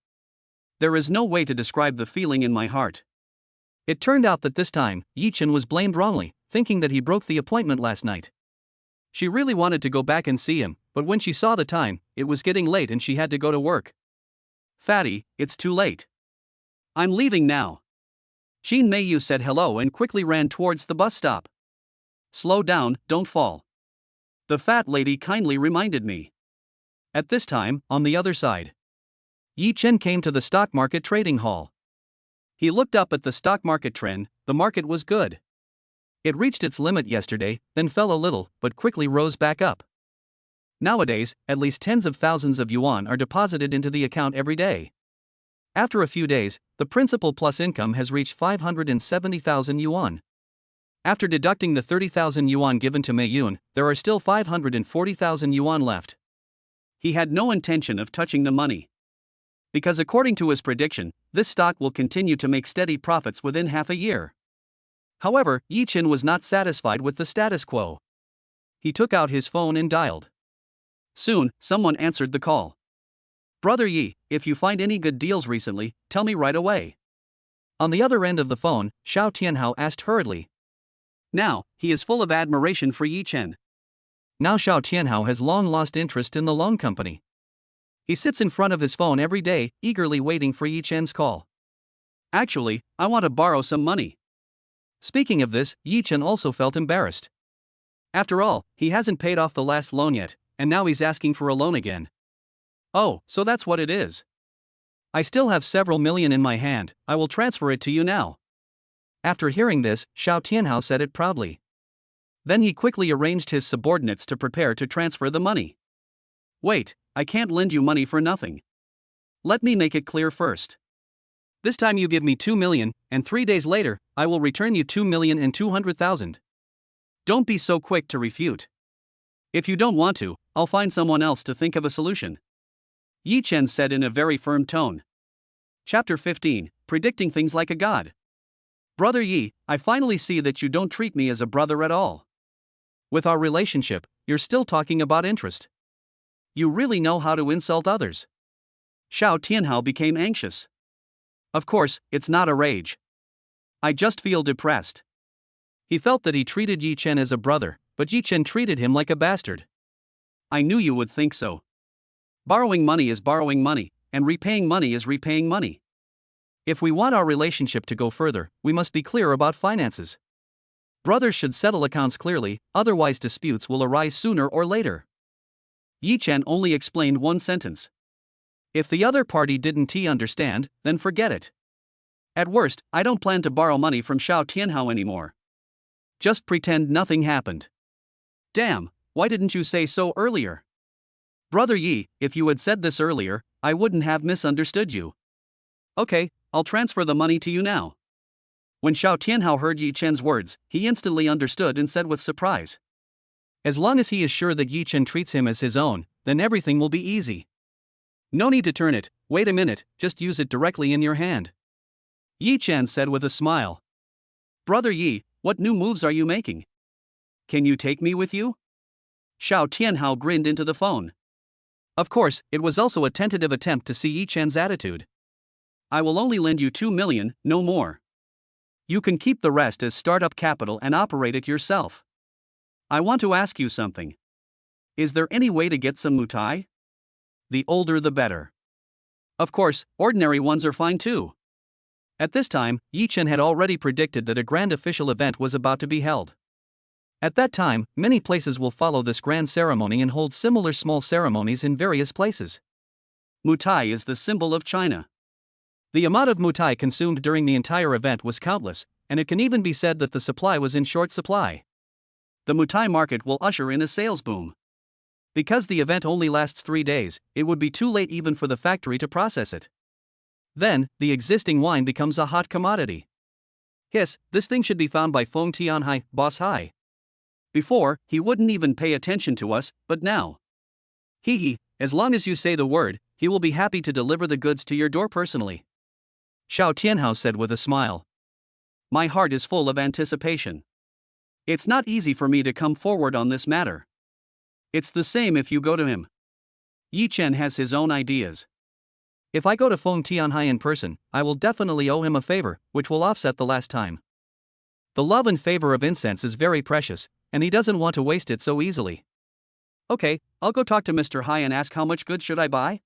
There is no way to describe the feeling in my heart. It turned out that this time, Yichen was blamed wrongly, thinking that he broke the appointment last night. She really wanted to go back and see him, but when she saw the time, it was getting late and she had to go to work. Fatty, it's too late. I'm leaving now. Qin Meiyu said hello and quickly ran towards the bus stop. Slow down, don't fall. The fat lady kindly reminded me. At this time, on the other side, Yichen came to the stock market trading hall. He looked up at the stock market trend. The market was good. It reached its limit yesterday, then fell a little, but quickly rose back up. Nowadays, at least tens of thousands of yuan are deposited into the account every day. After a few days, the principal plus income has reached 570,000 yuan. After deducting the 30,000 yuan given to Meiyun, there are still 540,000 yuan left. He had no intention of touching the money. Because according to his prediction, this stock will continue to make steady profits within half a year. However, Yichen was not satisfied with the status quo. He took out his phone and dialed. Soon, someone answered the call. Brother Yi, if you find any good deals recently, tell me right away. On the other end of the phone, Xiao Tianhao asked hurriedly. Now, he is full of admiration for Yi Chen. Now Xiao Tianhao has long lost interest in the loan company. He sits in front of his phone every day, eagerly waiting for Yi Chen's call. Actually, I want to borrow some money. Speaking of this, Yi Chen also felt embarrassed. After all, he hasn't paid off the last loan yet, and now he's asking for a loan again. Oh, so that's what it is. I still have several million in my hand, I will transfer it to you now. After hearing this, Xiao Tianhao said it proudly. Then he quickly arranged his subordinates to prepare to transfer the money. Wait, I can't lend you money for nothing. Let me make it clear first. This time you give me 2 million, and 3 days later, I will return you 2,200,000. Don't be so quick to refute. If you don't want to, I'll find someone else to think of a solution. Yi Chen said in a very firm tone. Chapter 15, Predicting Things Like a God. Brother Yi, I finally see that you don't treat me as a brother at all. With our relationship, you're still talking about interest. You really know how to insult others. Xiao Tianhao became anxious. Of course, it's not a rage. I just feel depressed. He felt that he treated Yi Chen as a brother, but Yi Chen treated him like a bastard. I knew you would think so. Borrowing money is borrowing money, and repaying money is repaying money. If we want our relationship to go further, we must be clear about finances. Brothers should settle accounts clearly, otherwise disputes will arise sooner or later. Yi Chen only explained one sentence. If the other party didn't understand, then forget it. At worst, I don't plan to borrow money from Xiao Tianhao anymore. Just pretend nothing happened. Damn, why didn't you say so earlier? Brother Yi, if you had said this earlier, I wouldn't have misunderstood you. Okay, I'll transfer the money to you now. When Xiao Tianhao heard Yi Chen's words, he instantly understood and said with surprise. As long as he is sure that Yi Chen treats him as his own, then everything will be easy. No need to turn it, wait a minute, just use it directly in your hand. Yi Chen said with a smile. Brother Yi, what new moves are you making? Can you take me with you? Xiao Tianhao grinned into the phone. Of course, it was also a tentative attempt to see Yi Chen's attitude. I will only lend you 2 million, no more. You can keep the rest as startup capital and operate it yourself. I want to ask you something. Is there any way to get some mutai? The older the better. Of course, ordinary ones are fine too. At this time, Yi Chen had already predicted that a grand official event was about to be held. At that time, many places will follow this grand ceremony and hold similar small ceremonies in various places. Mutai is the symbol of China. The amount of mutai consumed during the entire event was countless, and it can even be said that the supply was in short supply. The mutai market will usher in a sales boom. Because the event only lasts 3 days, it would be too late even for the factory to process it. Then, the existing wine becomes a hot commodity. Hiss, this thing should be found by Feng Tianhai, Boss Hai. Before, he wouldn't even pay attention to us, but now. Hee, as long as you say the word, he will be happy to deliver the goods to your door personally. Xiao Tianhao said with a smile. My heart is full of anticipation. It's not easy for me to come forward on this matter. It's the same if you go to him. Yi Chen has his own ideas. If I go to Feng Tianhai in person, I will definitely owe him a favor, which will offset the last time. The love and favor of incense is very precious, and he doesn't want to waste it so easily. Okay, I'll go talk to Mr. Hai and ask how much goods should I buy?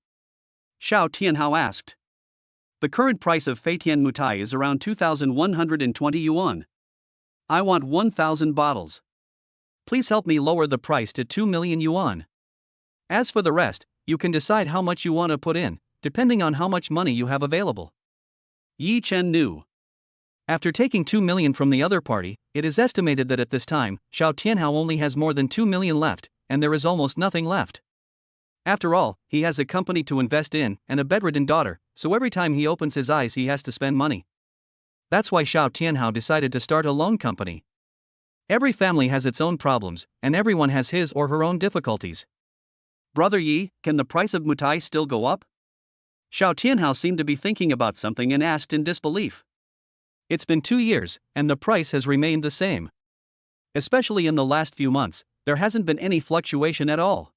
Xiao Tianhao asked. The current price of Feitian Mutai is around 2,120 yuan. I want 1,000 bottles. Please help me lower the price to 2 million yuan. As for the rest, you can decide how much you want to put in, depending on how much money you have available. Yi Chen knew. After taking 2 million from the other party, it is estimated that at this time, Xiao Tianhao only has more than 2 million left, and there is almost nothing left. After all, he has a company to invest in and a bedridden daughter, so every time he opens his eyes he has to spend money. That's why Xiao Tianhao decided to start a loan company. Every family has its own problems, and everyone has his or her own difficulties. Brother Yi, can the price of mutai still go up? Xiao Tianhao seemed to be thinking about something and asked in disbelief. It's been 2 years, and the price has remained the same. Especially in the last few months, there hasn't been any fluctuation at all.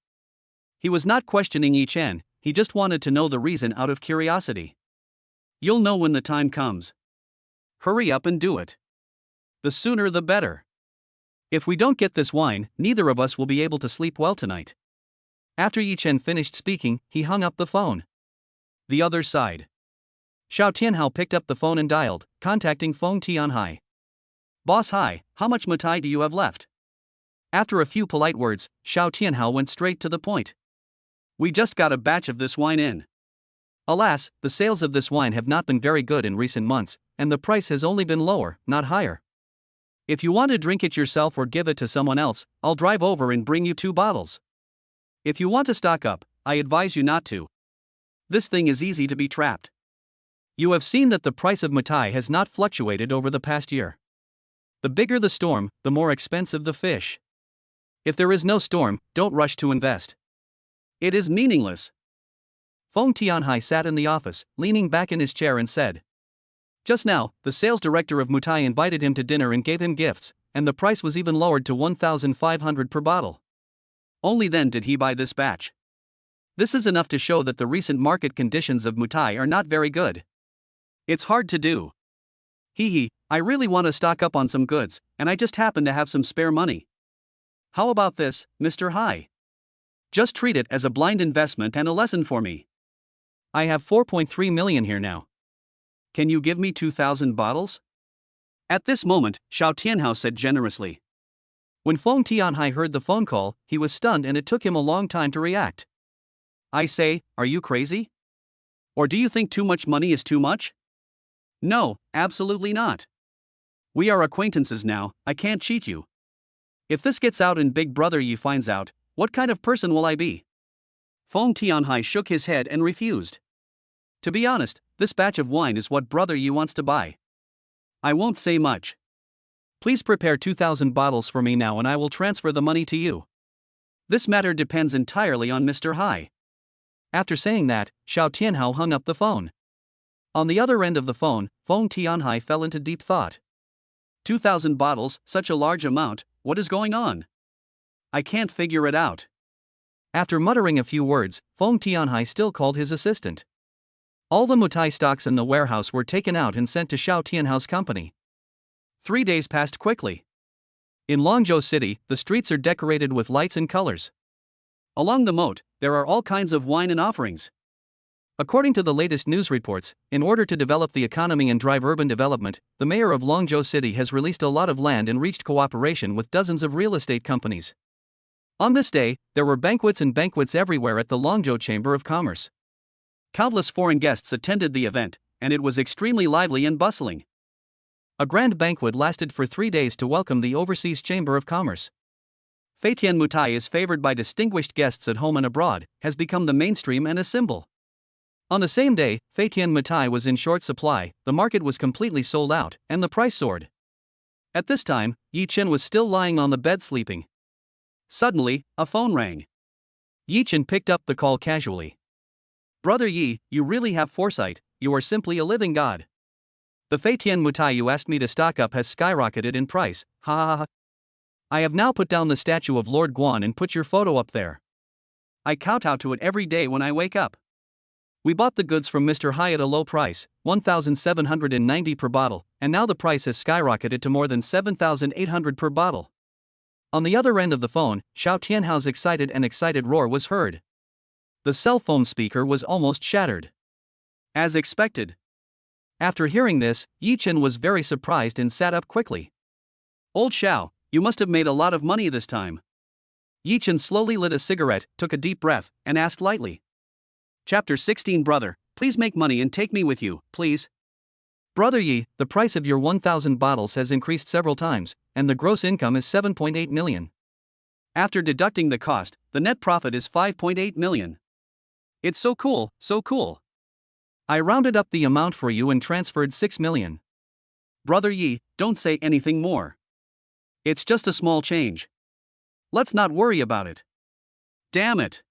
He was not questioning Yi Chen, he just wanted to know the reason out of curiosity. You'll know when the time comes. Hurry up and do it. The sooner the better. If we don't get this wine, neither of us will be able to sleep well tonight. After Yi Chen finished speaking, he hung up the phone. The other side. Xiao Tianhao picked up the phone and dialed, contacting Feng Tianhai. Boss hi, how much Matai do you have left? After a few polite words, Xiao Tianhao went straight to the point. We just got a batch of this wine in. Alas, the sales of this wine have not been very good in recent months, and the price has only been lower, not higher. If you want to drink it yourself or give it to someone else, I'll drive over and bring you 2 bottles. If you want to stock up, I advise you not to. This thing is easy to be trapped. You have seen that the price of Matai has not fluctuated over the past year. The bigger the storm, the more expensive the fish. If there is no storm, don't rush to invest. It is meaningless. Feng Tianhai sat in the office, leaning back in his chair and said. Just now, the sales director of Matai invited him to dinner and gave him gifts, and the price was even lowered to 1,500 per bottle. Only then did he buy this batch. This is enough to show that the recent market conditions of Matai are not very good. It's hard to do. I really want to stock up on some goods, and I just happen to have some spare money. How about this, Mr. Hai? Just treat it as a blind investment and a lesson for me. I have 4.3 million here now. Can you give me 2,000 bottles? At this moment, Xiao Tianhao said generously. When Feng Tianhai heard the phone call, he was stunned and it took him a long time to react. I say, are you crazy? Or do you think too much money is too much? No, absolutely not. We are acquaintances now, I can't cheat you. If this gets out and Big Brother Yi finds out, what kind of person will I be? Feng Tianhai shook his head and refused. To be honest, this batch of wine is what Brother Yi wants to buy. I won't say much. Please prepare 2,000 bottles for me now and I will transfer the money to you. This matter depends entirely on Mr. Hai. After saying that, Xiao Tianhao hung up the phone. On the other end of the phone, Feng Tianhai fell into deep thought. 2,000 bottles, such a large amount, what is going on? I can't figure it out. After muttering a few words, Feng Tianhai still called his assistant. All the Matai stocks in the warehouse were taken out and sent to Xiao Tianhao's company. 3 days passed quickly. In Longzhou City, the streets are decorated with lights and colors. Along the moat, there are all kinds of wine and offerings. According to the latest news reports, in order to develop the economy and drive urban development, the mayor of Longzhou City has released a lot of land and reached cooperation with dozens of real estate companies. On this day, there were banquets and banquets everywhere at the Longzhou Chamber of Commerce. Countless foreign guests attended the event, and it was extremely lively and bustling. A grand banquet lasted for 3 days to welcome the Overseas Chamber of Commerce. Feitian Mutai is favored by distinguished guests at home and abroad, has become the mainstream and a symbol. On the same day, Feitian Mutai was in short supply, the market was completely sold out, and the price soared. At this time, Yi Chen was still lying on the bed sleeping. Suddenly, a phone rang. Yi Chen picked up the call casually. Brother Yi, you really have foresight, you are simply a living god. The Feitian Mutai you asked me to stock up has skyrocketed in price, ha ha ha. I have now put down the statue of Lord Guan and put your photo up there. I kowtow to it every day when I wake up. We bought the goods from Mr. Hai at a low price, 1,790 per bottle, and now the price has skyrocketed to more than 7,800 per bottle. On the other end of the phone, Xiao Tianhao's excited roar was heard. The cell phone speaker was almost shattered. As expected. After hearing this, Yi Chen was very surprised and sat up quickly. Old Xiao, you must have made a lot of money this time. Yi Chen slowly lit a cigarette, took a deep breath, and asked lightly. Chapter 16 Brother, please make money and take me with you, please. Brother Yi, the price of your 1,000 bottles has increased several times, and the gross income is 7.8 million. After deducting the cost, the net profit is 5.8 million. It's so cool, so cool. I rounded up the amount for you and transferred 6 million. Brother Yi, don't say anything more. It's just a small change. Let's not worry about it. Damn it.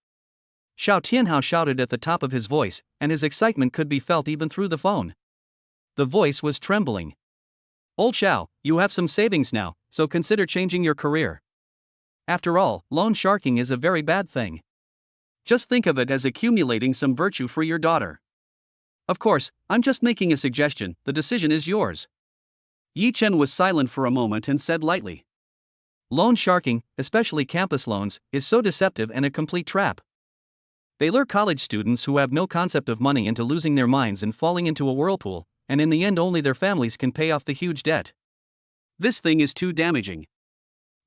Xiao Tianhao shouted at the top of his voice, and his excitement could be felt even through the phone. The voice was trembling. Old Xiao, you have some savings now, so consider changing your career. After all, loan sharking is a very bad thing. Just think of it as accumulating some virtue for your daughter. Of course, I'm just making a suggestion, the decision is yours. Yi Chen was silent for a moment and said lightly. Loan sharking, especially campus loans, is so deceptive and a complete trap. They lure college students who have no concept of money into losing their minds and falling into a whirlpool, and in the end only their families can pay off the huge debt. This thing is too damaging.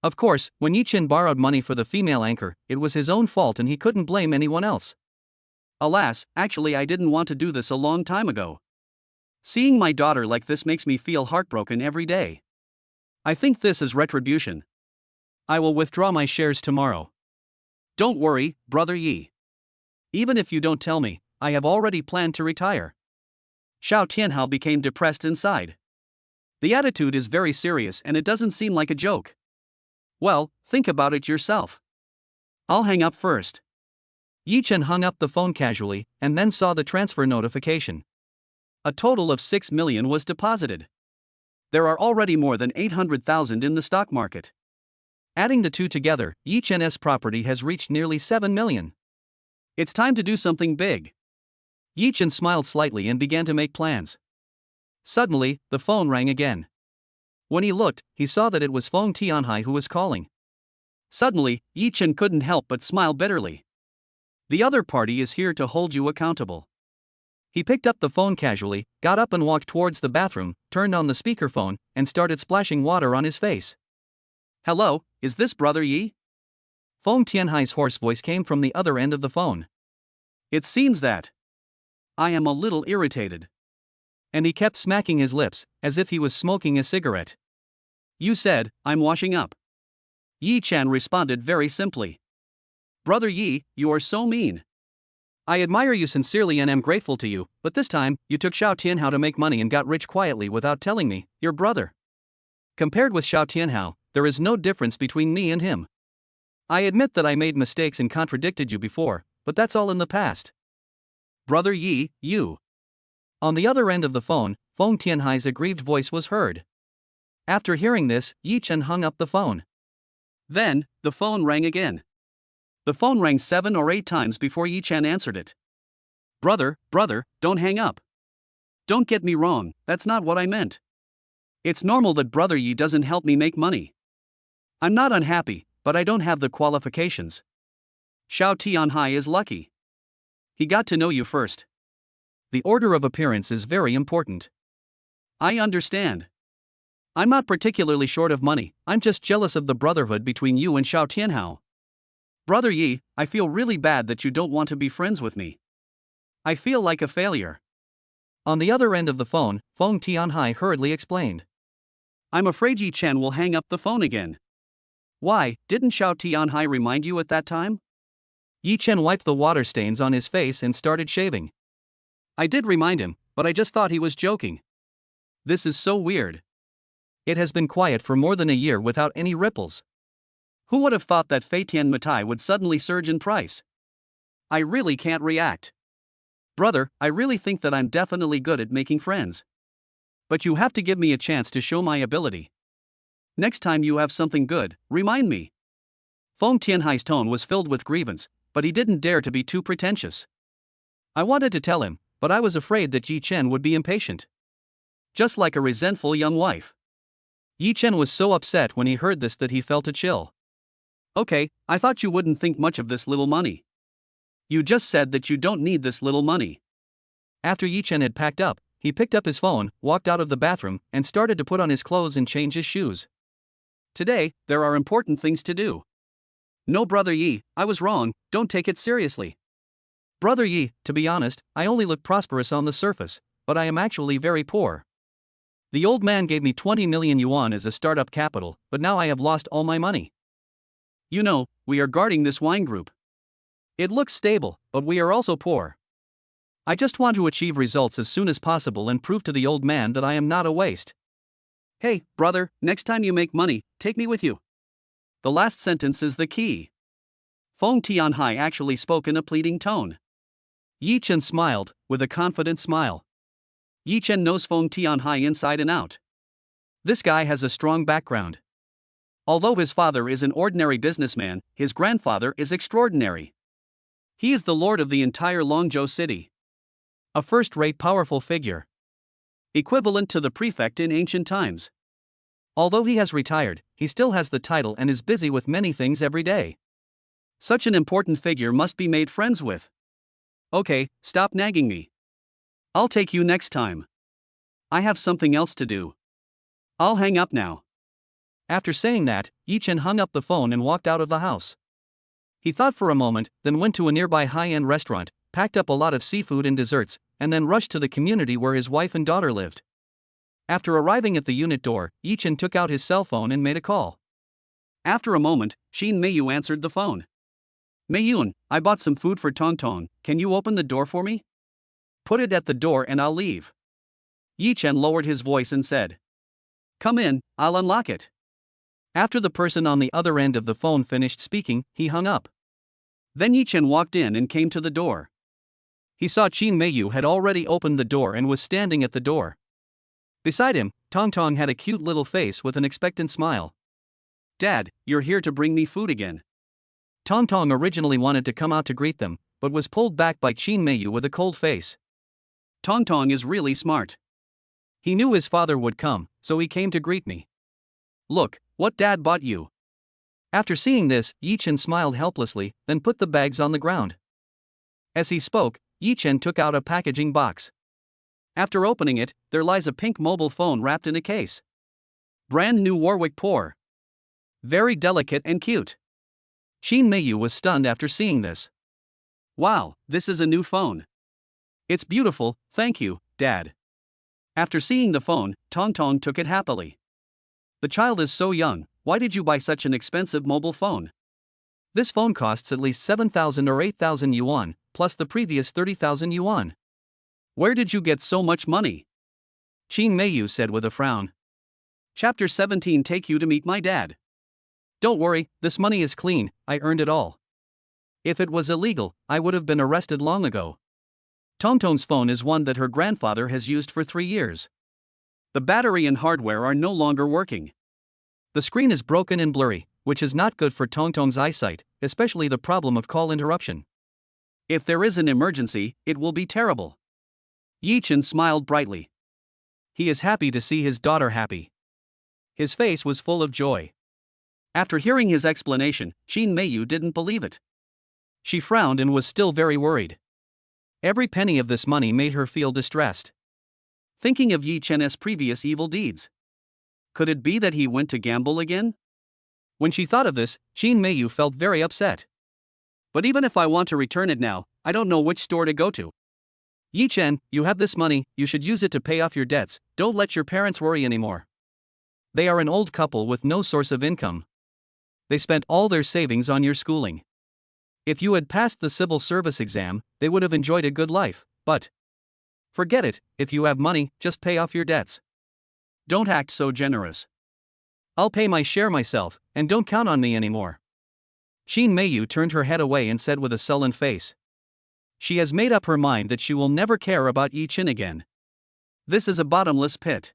Of course, when Yi Chen borrowed money for the female anchor, it was his own fault and he couldn't blame anyone else. Alas, actually I didn't want to do this a long time ago. Seeing my daughter like this makes me feel heartbroken every day. I think this is retribution. I will withdraw my shares tomorrow. Don't worry, Brother Yi. Even if you don't tell me, I have already planned to retire. Xiao Tianhao became depressed inside. The attitude is very serious and it doesn't seem like a joke. Well, think about it yourself. I'll hang up first. Yi Chen hung up the phone casually and then saw the transfer notification. A total of 6 million was deposited. There are already more than 800,000 in the stock market. Adding the two together, Yi Chen's property has reached nearly 7 million. It's time to do something big. Yi Chen smiled slightly and began to make plans. Suddenly, the phone rang again. When he looked, he saw that it was Feng Tianhai who was calling. Suddenly, Yi Chen couldn't help but smile bitterly. The other party is here to hold you accountable. He picked up the phone casually, got up and walked towards the bathroom, turned on the speakerphone, and started splashing water on his face. Hello, is this Brother Yi? Feng Tianhai's hoarse voice came from the other end of the phone. It seems that I am a little irritated. And he kept smacking his lips, as if he was smoking a cigarette. You said, I'm washing up. Yi Chen responded very simply. Brother Yi, you are so mean. I admire you sincerely and am grateful to you, but this time, you took Xiao Tianhao to make money and got rich quietly without telling me, your brother. Compared with Xiao Tianhao, there is no difference between me and him. I admit that I made mistakes and contradicted you before, but that's all in the past. Brother Yi, you. On the other end of the phone, Feng Tianhai's aggrieved voice was heard. After hearing this, Yi Chen hung up the phone. Then, the phone rang again. The phone rang 7 or 8 times before Yi Chen answered it. Brother, don't hang up. Don't get me wrong, that's not what I meant. It's normal that Brother Yi doesn't help me make money. I'm not unhappy, but I don't have the qualifications. Xiao Tianhai is lucky. He got to know you first. The order of appearance is very important. I understand. I'm not particularly short of money, I'm just jealous of the brotherhood between you and Xiao Tianhao. Brother Yi, I feel really bad that you don't want to be friends with me. I feel like a failure. On the other end of the phone, Feng Tianhai hurriedly explained. I'm afraid Yi Chen will hang up the phone again. Why, didn't Xiao Tianhai remind you at that time? Yi Chen wiped the water stains on his face and started shaving. I did remind him, but I just thought he was joking. This is so weird. It has been quiet for more than a year without any ripples. Who would have thought that Feitian Mitai would suddenly surge in price? I really can't react. Brother, I really think that I'm definitely good at making friends. But you have to give me a chance to show my ability. Next time you have something good, remind me. Feng Tianhai's tone was filled with grievance, but he didn't dare to be too pretentious. I wanted to tell him, but I was afraid that Yi Chen would be impatient. Just like a resentful young wife. Yi Chen was so upset when he heard this that he felt a chill. Okay, I thought you wouldn't think much of this little money. You just said that you don't need this little money. After Yi Chen had packed up, he picked up his phone, walked out of the bathroom, and started to put on his clothes and change his shoes. Today, there are important things to do. No, Brother Yi, I was wrong, don't take it seriously. Brother Yi, to be honest, I only look prosperous on the surface, but I am actually very poor. The old man gave me 20 million yuan as a startup capital, but now I have lost all my money. You know, we are guarding this wine group. It looks stable, but we are also poor. I just want to achieve results as soon as possible and prove to the old man that I am not a waste. Hey, brother, next time you make money, take me with you. The last sentence is the key. Feng Tianhai actually spoke in a pleading tone. Yi Chen smiled, with a confident smile. Yi Chen knows Feng Tianhai inside and out. This guy has a strong background. Although his father is an ordinary businessman, his grandfather is extraordinary. He is the lord of the entire Longzhou city. A first-rate powerful figure. Equivalent to the prefect in ancient times. Although he has retired, he still has the title and is busy with many things every day. Such an important figure must be made friends with. Okay, stop nagging me. I'll take you next time. I have something else to do. I'll hang up now. After saying that, Yi Chen hung up the phone and walked out of the house. He thought for a moment, then went to a nearby high-end restaurant, packed up a lot of seafood and desserts, and then rushed to the community where his wife and daughter lived. After arriving at the unit door, Yi Chen took out his cell phone and made a call. After a moment, Xin Meiyu answered the phone. Meiyun, I bought some food for Tong Tong, can you open the door for me? Put it at the door and I'll leave. Yi Chen lowered his voice and said. Come in, I'll unlock it. After the person on the other end of the phone finished speaking, he hung up. Then Yi Chen walked in and came to the door. He saw Qin Meiyu had already opened the door and was standing at the door. Beside him, Tong Tong had a cute little face with an expectant smile. Dad, you're here to bring me food again. Tong Tong originally wanted to come out to greet them, but was pulled back by Qin Meiyu with a cold face. Tong Tong is really smart. He knew his father would come, so he came to greet me. Look, what Dad bought you. After seeing this, Yi Chen smiled helplessly, then put the bags on the ground. As he spoke, Yi Chen took out a packaging box. After opening it, there lies a pink mobile phone wrapped in a case. Brand new Warwick Pour. Very delicate and cute. Qin Meiyu was stunned after seeing this. Wow, this is a new phone. It's beautiful, thank you, Dad. After seeing the phone, Tong Tong took it happily. The child is so young, why did you buy such an expensive mobile phone? This phone costs at least 7,000 or 8,000 yuan, plus the previous 30,000 yuan. Where did you get so much money? Qin Meiyu said with a frown. Chapter 17 Take you to meet my dad. Don't worry, this money is clean, I earned it all. If it was illegal, I would have been arrested long ago. Tong Tong's phone is one that her grandfather has used for 3 years. The battery and hardware are no longer working. The screen is broken and blurry, which is not good for Tong Tong's eyesight, especially the problem of call interruption. If there is an emergency, it will be terrible. Yi Chen smiled brightly. He is happy to see his daughter happy. His face was full of joy. After hearing his explanation, Qin Meiyu didn't believe it. She frowned and was still very worried. Every penny of this money made her feel distressed. Thinking of Yi Chen's previous evil deeds. Could it be that he went to gamble again? When she thought of this, Qin Meiyu felt very upset. But even if I want to return it now, I don't know which store to go to. Yi Chen, you have this money, you should use it to pay off your debts, don't let your parents worry anymore. They are an old couple with no source of income. They spent all their savings on your schooling. If you had passed the civil service exam, they would have enjoyed a good life, but forget it, if you have money, just pay off your debts. Don't act so generous. I'll pay my share myself, and don't count on me anymore. Qin Meiyu turned her head away and said with a sullen face. She has made up her mind that she will never care about Yi Chen again. This is a bottomless pit.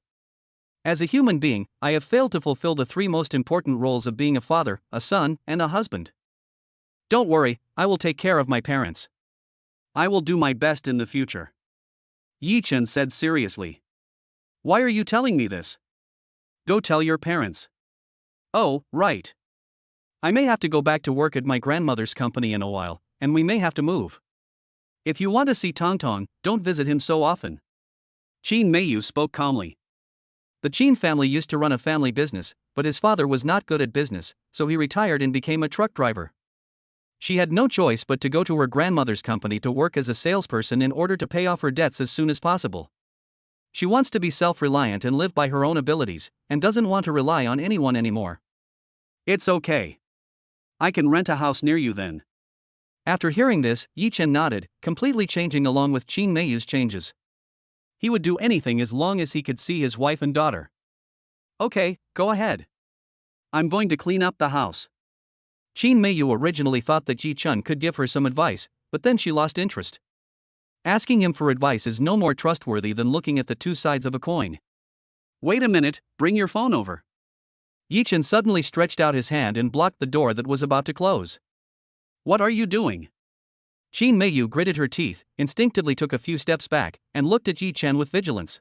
As a human being, I have failed to fulfill the 3 most important roles of being a father, a son, and a husband. Don't worry, I will take care of my parents. I will do my best in the future. Yi Chen said seriously. Why are you telling me this? Go tell your parents. Oh, right. I may have to go back to work at my grandmother's company in a while, and we may have to move. If you want to see Tong Tong, don't visit him so often. Qin Meiyu spoke calmly. The Qin family used to run a family business, but his father was not good at business, so he retired and became a truck driver. She had no choice but to go to her grandmother's company to work as a salesperson in order to pay off her debts as soon as possible. She wants to be self-reliant and live by her own abilities, and doesn't want to rely on anyone anymore. It's okay. I can rent a house near you then. After hearing this, Yi Chen nodded, completely changing along with Qin Meiyu's changes. He would do anything as long as he could see his wife and daughter. Okay, go ahead. I'm going to clean up the house. Qin Meiyu originally thought that Yi Chen could give her some advice, but then she lost interest. Asking him for advice is no more trustworthy than looking at the 2 sides of a coin. Wait a minute, bring your phone over. Yi Chen suddenly stretched out his hand and blocked the door that was about to close. What are you doing? Qin Meiyu gritted her teeth, instinctively took a few steps back, and looked at Yi Chen with vigilance.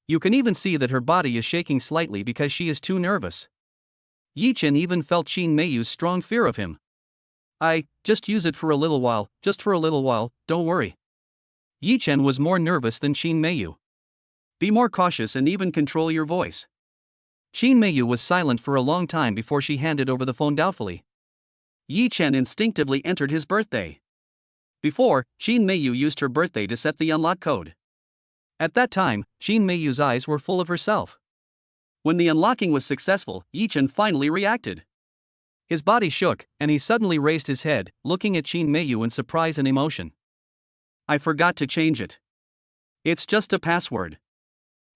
You can even see that her body is shaking slightly because she is too nervous. Yi Chen even felt Qin Meiyu's strong fear of him. Just use it for a little while, just for a little while, don't worry. Yi Chen was more nervous than Qin Meiyu. Be more cautious and even control your voice. Qin Meiyu was silent for a long time before she handed over the phone doubtfully. Yi Chen instinctively entered his birthday. Before, Qin Meiyu used her birthday to set the unlock code. At that time, Qin Meiyu's eyes were full of herself. When the unlocking was successful, Yi Chen finally reacted. His body shook, and he suddenly raised his head, looking at Qin Meiyu in surprise and emotion. I forgot to change it. It's just a password.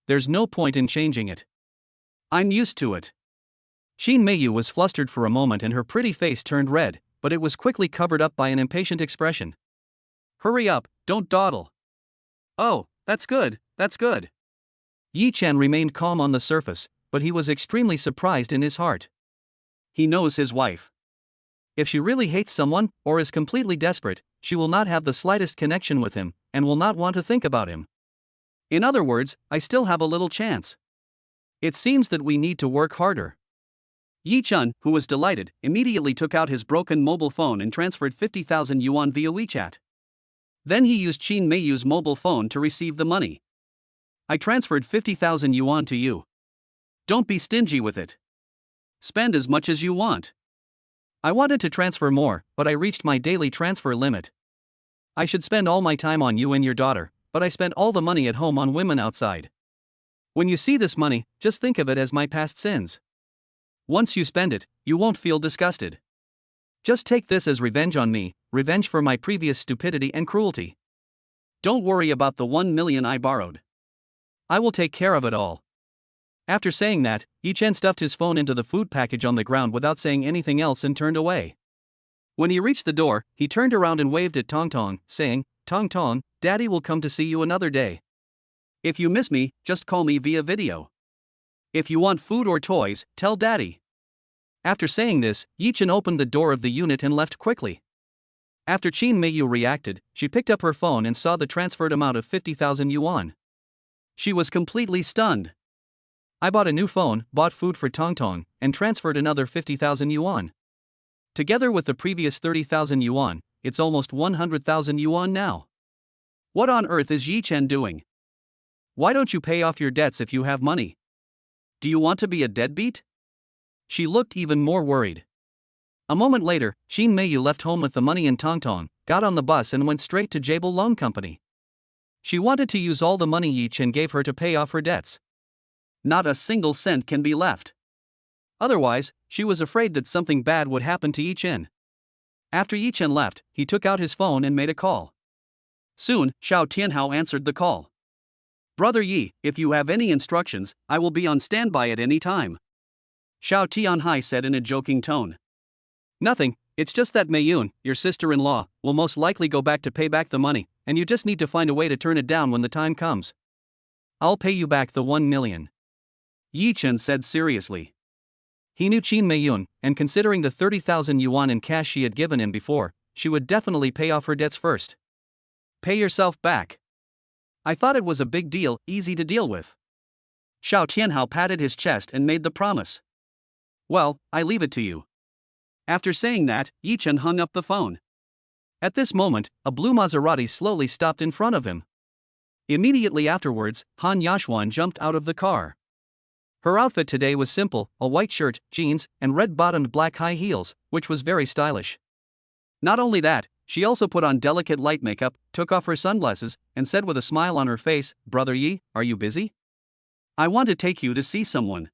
There's no point in changing it. I'm used to it. Qin Meiyu was flustered for a moment and her pretty face turned red, but it was quickly covered up by an impatient expression. Hurry up, don't dawdle. Oh, that's good, that's good. Yi Chen remained calm on the surface, but he was extremely surprised in his heart. He knows his wife. If she really hates someone, or is completely desperate, she will not have the slightest connection with him, and will not want to think about him. In other words, I still have a little chance. It seems that we need to work harder. Yi Chen, who was delighted, immediately took out his broken mobile phone and transferred 50,000 yuan via WeChat. Then he used Qin Meiyu's mobile phone to receive the money. I transferred 50,000 yuan to you. Don't be stingy with it. Spend as much as you want. I wanted to transfer more, but I reached my daily transfer limit. I should spend all my time on you and your daughter, but I spent all the money at home on women outside. When you see this money, just think of it as my past sins. Once you spend it, you won't feel disgusted. Just take this as revenge on me, revenge for my previous stupidity and cruelty. Don't worry about the 1 million I borrowed. I will take care of it all. After saying that, Yi Chen stuffed his phone into the food package on the ground without saying anything else and turned away. When he reached the door, he turned around and waved at Tong Tong, saying, Tong Tong, Daddy will come to see you another day. If you miss me, just call me via video. If you want food or toys, tell Daddy. After saying this, Yi Chen opened the door of the unit and left quickly. After Qin Meiyu reacted, she picked up her phone and saw the transferred amount of 50,000 yuan. She was completely stunned. I bought a new phone, bought food for Tong Tong, and transferred another 50,000 yuan. Together with the previous 30,000 yuan, it's almost 100,000 yuan now. What on earth is Yi Chen doing? Why don't you pay off your debts if you have money? Do you want to be a deadbeat? She looked even more worried. A moment later, Qin Meiyu left home with the money and Tong Tong, got on the bus and went straight to Jabal Loan Company. She wanted to use all the money Yi Chen gave her to pay off her debts. Not a single cent can be left. Otherwise, she was afraid that something bad would happen to Yi Chen. After Yi Chen left, he took out his phone and made a call. Soon, Xiao Tianhao answered the call. Brother Yi, if you have any instructions, I will be on standby at any time. Xiao Tianhai said in a joking tone. Nothing, it's just that Meiyun, your sister-in-law, will most likely go back to pay back the money, and you just need to find a way to turn it down when the time comes. I'll pay you back the 1 million. Yi Chen said seriously. He knew Qin Meiyun, and considering the 30,000 yuan in cash she had given him before, she would definitely pay off her debts first. Pay yourself back. I thought it was a big deal, easy to deal with. Xiao Tianhao patted his chest and made the promise. Well, I leave it to you. After saying that, Yi Chen hung up the phone. At this moment, a blue Maserati slowly stopped in front of him. Immediately afterwards, Han Yashuan jumped out of the car. Her outfit today was simple, a white shirt, jeans, and red-bottomed black high heels, which was very stylish. Not only that, she also put on delicate light makeup, took off her sunglasses, and said with a smile on her face, Brother Yi, are you busy? I want to take you to see someone.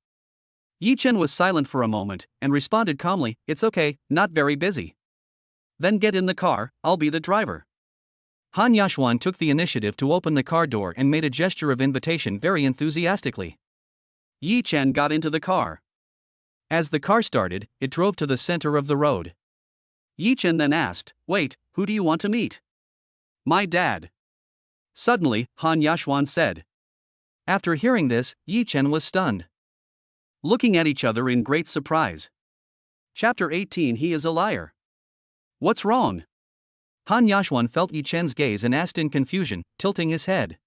Yi Chen was silent for a moment, and responded calmly, it's okay, not very busy. Then get in the car, I'll be the driver. Han Yashuan took the initiative to open the car door and made a gesture of invitation very enthusiastically. Yi Chen got into the car. As the car started, it drove to the center of the road. Yi Chen then asked, wait, who do you want to meet? My dad. Suddenly, Han Yashuan said. After hearing this, Yi Chen was stunned. Looking at each other in great surprise. Chapter 18 He is a liar. What's wrong? Han Yashuan felt Yi Chen's gaze and asked in confusion, tilting his head.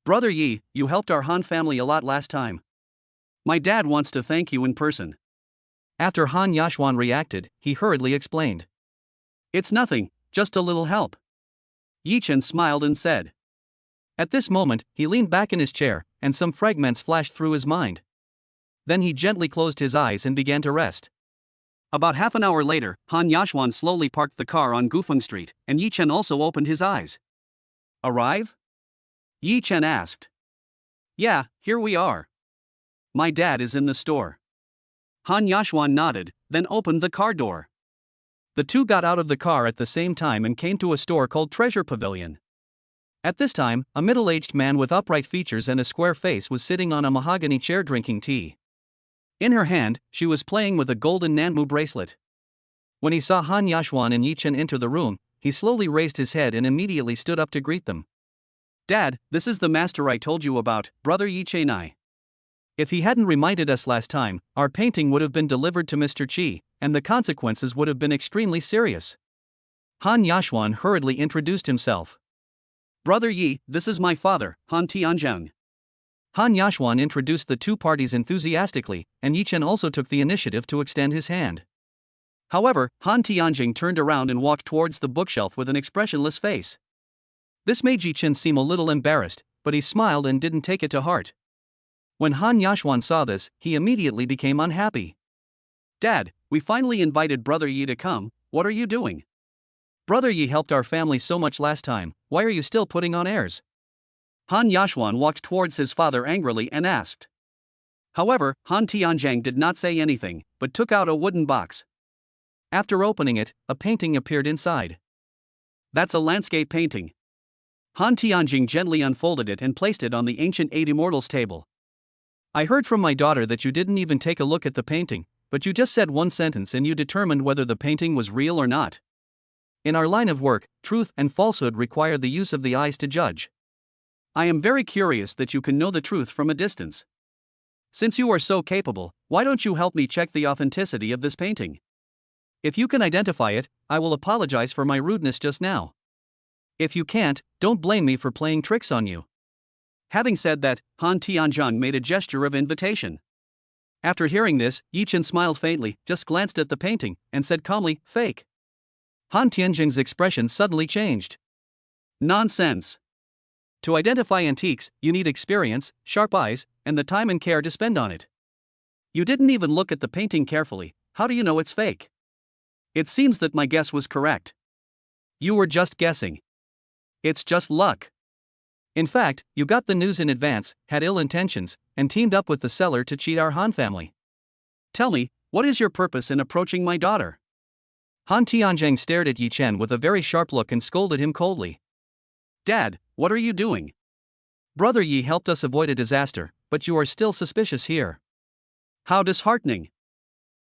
Brother Yi, you helped our Han family a lot last time. My dad wants to thank you in person. After Han Yashuan reacted, he hurriedly explained. It's nothing, just a little help. Yi Chen smiled and said. At this moment, he leaned back in his chair, and some fragments flashed through his mind. Then he gently closed his eyes and began to rest. About half an hour later, Han Yashuan slowly parked the car on Gufeng Street, and Yi Chen also opened his eyes. Arrive? Yi Chen asked. Yeah, here we are. My dad is in the store. Han Yashuan nodded, then opened the car door. The two got out of the car at the same time and came to a store called Treasure Pavilion. At this time, a middle-aged man with upright features and a square face was sitting on a mahogany chair drinking tea. In her hand, she was playing with a golden Nanmu bracelet. When he saw Han Yashuan and Yi Chen enter the room, he slowly raised his head and immediately stood up to greet them. Dad, this is the master I told you about, brother Yi Chenai. If he hadn't reminded us last time, our painting would have been delivered to Mr. Qi, and the consequences would have been extremely serious. Han Yashuan hurriedly introduced himself. Brother Yi, this is my father, Han Tianzheng. Han Yashuan introduced the two parties enthusiastically, and Yi Chen also took the initiative to extend his hand. However, Han Tianjing turned around and walked towards the bookshelf with an expressionless face. This made Yi Chen seem a little embarrassed, but he smiled and didn't take it to heart. When Han Yashuan saw this, he immediately became unhappy. Dad, we finally invited Brother Yi to come, what are you doing? Brother Yi helped our family so much last time, why are you still putting on airs? Han Yashuan walked towards his father angrily and asked. However, Han Tianzhang did not say anything, but took out a wooden box. After opening it, a painting appeared inside. That's a landscape painting. Han Tianjing gently unfolded it and placed it on the ancient Eight Immortals table. I heard from my daughter that you didn't even take a look at the painting, but you just said one sentence and you determined whether the painting was real or not. In our line of work, truth and falsehood require the use of the eyes to judge. I am very curious that you can know the truth from a distance. Since you are so capable, why don't you help me check the authenticity of this painting? If you can identify it, I will apologize for my rudeness just now. If you can't, don't blame me for playing tricks on you. Having said that, Han Tianzhang made a gesture of invitation. After hearing this, Yi Chen smiled faintly, just glanced at the painting, and said calmly, fake. Han Tianjing's expression suddenly changed. Nonsense. To identify antiques, you need experience, sharp eyes, and the time and care to spend on it. You didn't even look at the painting carefully, how do you know it's fake? It seems that my guess was correct. You were just guessing. It's just luck. In fact, you got the news in advance, had ill intentions, and teamed up with the seller to cheat our Han family. Tell me, what is your purpose in approaching my daughter? Han Tianzhang stared at Yi Chen with a very sharp look and scolded him coldly. Dad, what are you doing? Brother Yi helped us avoid a disaster, but you are still suspicious here. How disheartening.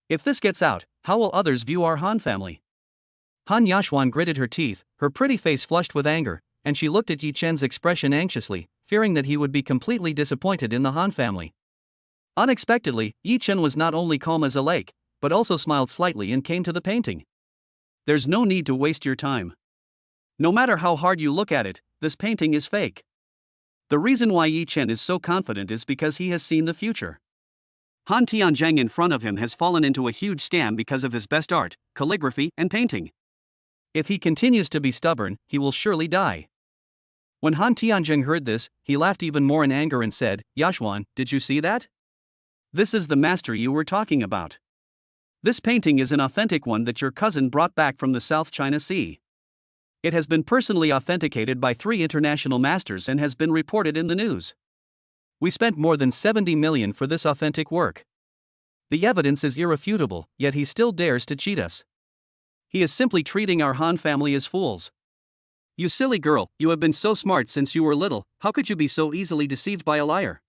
If this gets out, how will others view our Han family? Han Yashuan gritted her teeth, her pretty face flushed with anger, and she looked at Yi Chen's expression anxiously, fearing that he would be completely disappointed in the Han family. Unexpectedly, Yi Chen was not only calm as a lake, but also smiled slightly and came to the painting. There's no need to waste your time. No matter how hard you look at it, this painting is fake. The reason why Yi Chen is so confident is because he has seen the future. Han Tianzhang in front of him has fallen into a huge scam because of his best art, calligraphy, and painting. If he continues to be stubborn, he will surely die. When Han Tianzhang heard this, he laughed even more in anger and said, Yashuan, did you see that? This is the master you were talking about. This painting is an authentic one that your cousin brought back from the South China Sea. It has been personally authenticated by 3 international masters and has been reported in the news. We spent more than 70 million for this authentic work. The evidence is irrefutable, yet he still dares to cheat us. He is simply treating our Han family as fools. You silly girl, you have been so smart since you were little, how could you be so easily deceived by a liar?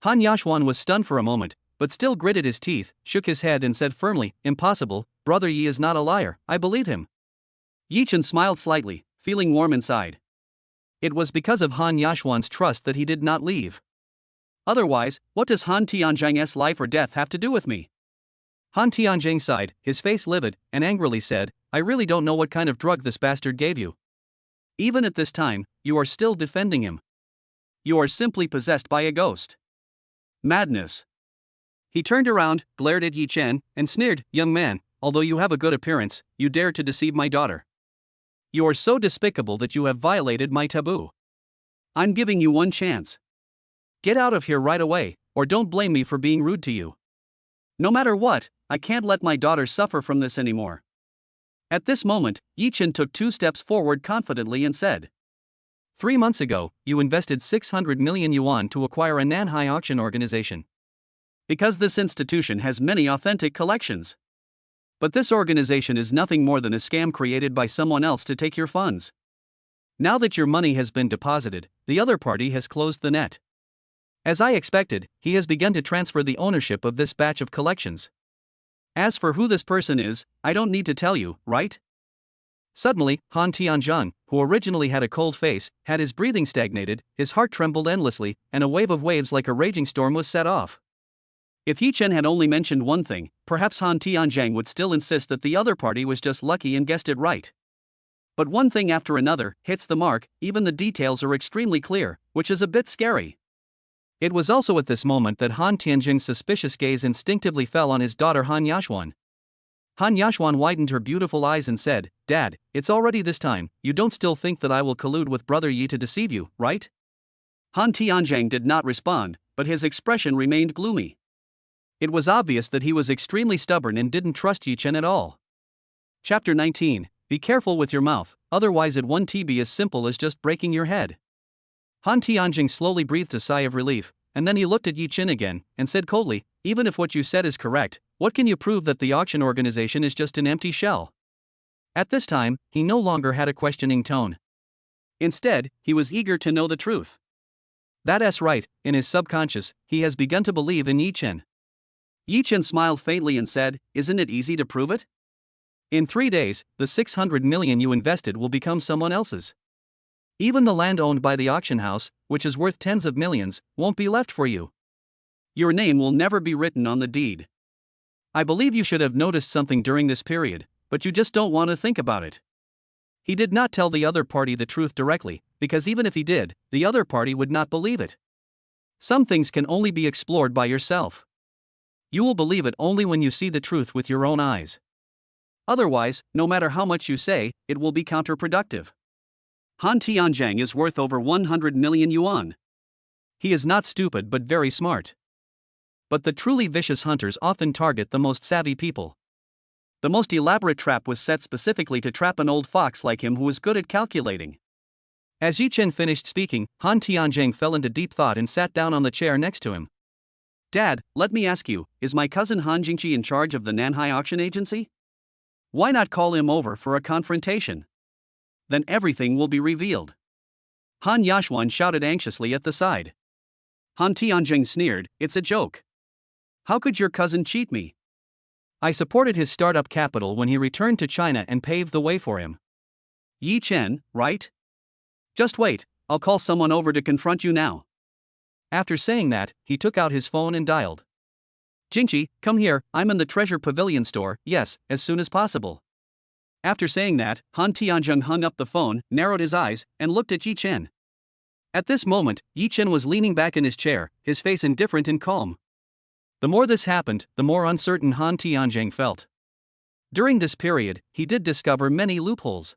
Han Yashuan was stunned for a moment, but still gritted his teeth, shook his head and said firmly, impossible, Brother Yi is not a liar, I believe him. Yi Chen smiled slightly, feeling warm inside. It was because of Han Yashuan's trust that he did not leave. Otherwise, what does Han Tianzhang's life or death have to do with me? Han Tianjing sighed, his face livid, and angrily said, I really don't know what kind of drug this bastard gave you. Even at this time, you are still defending him. You are simply possessed by a ghost. Madness. He turned around, glared at Yi Chen, and sneered, Young man, although you have a good appearance, you dare to deceive my daughter. You are so despicable that you have violated my taboo. I'm giving you one chance. Get out of here right away, or don't blame me for being rude to you. No matter what, I can't let my daughter suffer from this anymore. At this moment, Yi Chen took 2 steps forward confidently and said, 3 months ago, you invested 600 million yuan to acquire a Nanhai auction organization. Because this institution has many authentic collections. But this organization is nothing more than a scam created by someone else to take your funds. Now that your money has been deposited, the other party has closed the net. As I expected, he has begun to transfer the ownership of this batch of collections. As for who this person is, I don't need to tell you, right? Suddenly, Han Tianzheng, who originally had a cold face, had his breathing stagnated, his heart trembled endlessly, and a wave of waves like a raging storm was set off. If Yi Chen had only mentioned one thing, perhaps Han Tianzheng would still insist that the other party was just lucky and guessed it right. But one thing after another hits the mark, even the details are extremely clear, which is a bit scary. It was also at this moment that Han Tianzheng's suspicious gaze instinctively fell on his daughter Han Yashuan. Han Yashuan widened her beautiful eyes and said, Dad, it's already this time, you don't still think that I will collude with brother Yi to deceive you, right? Han Tianzheng did not respond, but his expression remained gloomy. It was obvious that he was extremely stubborn and didn't trust Yi Chen at all. Chapter 19. Be careful with your mouth, otherwise it won't be as simple as just breaking your head. Han Tianjing slowly breathed a sigh of relief, and then he looked at Yi Chen again, and said coldly, Even if what you said is correct, what can you prove that the auction organization is just an empty shell? At this time, he no longer had a questioning tone. Instead, he was eager to know the truth. That's right, in his subconscious, he has begun to believe in Yi Chen. Yi Chen smiled faintly and said, Isn't it easy to prove it? In 3 days, the 600 million you invested will become someone else's. Even the land owned by the auction house, which is worth tens of millions, won't be left for you. Your name will never be written on the deed. I believe you should have noticed something during this period, but you just don't want to think about it. He did not tell the other party the truth directly, because even if he did, the other party would not believe it. Some things can only be explored by yourself. You will believe it only when you see the truth with your own eyes. Otherwise, no matter how much you say, it will be counterproductive. Han Tianzheng is worth over 100 million yuan. He is not stupid but very smart. But the truly vicious hunters often target the most savvy people. The most elaborate trap was set specifically to trap an old fox like him who was good at calculating. As Yi Chen finished speaking, Han Tianzheng fell into deep thought and sat down on the chair next to him. Dad, let me ask you, is my cousin Han Jingqi in charge of the Nanhai auction agency? Why not call him over for a confrontation? Then everything will be revealed. Han Yashuan shouted anxiously at the side. Han Tianjing sneered, It's a joke. How could your cousin cheat me? I supported his startup capital when he returned to China and paved the way for him. Yi Chen, right? Just wait, I'll call someone over to confront you now. After saying that, he took out his phone and dialed. Jingqi, come here, I'm in the Treasure Pavilion store, yes, as soon as possible. After saying that, Han Tianzheng hung up the phone, narrowed his eyes, and looked at Yi Chen. At this moment, Yi Chen was leaning back in his chair, his face indifferent and calm. The more this happened, the more uncertain Han Tianzheng felt. During this period, he did discover many loopholes.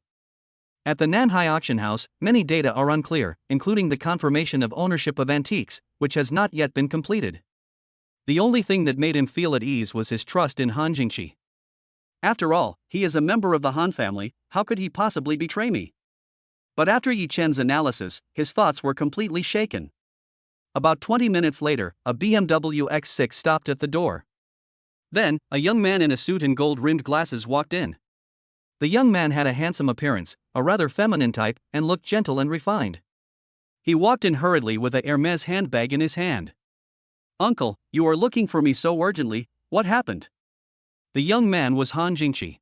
At the Nanhai auction house, many data are unclear, including the confirmation of ownership of antiques, which has not yet been completed. The only thing that made him feel at ease was his trust in Han Jingqi. After all, he is a member of the Han family, how could he possibly betray me? But after Yi Chen's analysis, his thoughts were completely shaken. About 20 minutes later, a BMW X6 stopped at the door. Then, a young man in a suit and gold-rimmed glasses walked in. The young man had a handsome appearance, a rather feminine type, and looked gentle and refined. He walked in hurriedly with a Hermes handbag in his hand. Uncle, you are looking for me so urgently, what happened? The young man was Han Jingqi.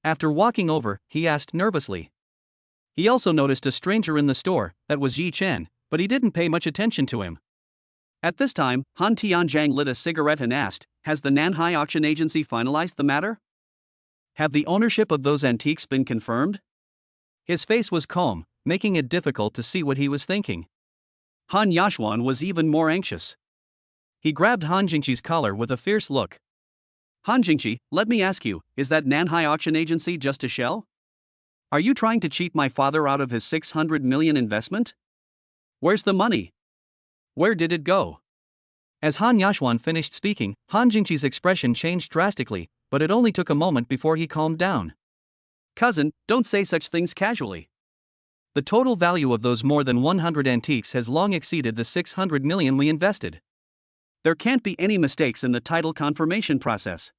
After walking over, he asked nervously. He also noticed a stranger in the store, that was Yi Chen, but he didn't pay much attention to him. At this time, Han Tianjiang lit a cigarette and asked, "Has the Nanhai auction agency finalized the matter? Have the ownership of those antiques been confirmed?" His face was calm, making it difficult to see what he was thinking. Han Yashuan was even more anxious. He grabbed Han Jingqi's collar with a fierce look. "Han Jingqi, let me ask you, is that Nanhai auction agency just a shell? Are you trying to cheat my father out of his 600 million investment? Where's the money? Where did it go?" As Han Yashuan finished speaking, Han Jingqi's expression changed drastically, but it only took a moment before he calmed down. "Cousin, don't say such things casually. The total value of those more than 100 antiques has long exceeded the 600 million we invested. There can't be any mistakes in the title confirmation process.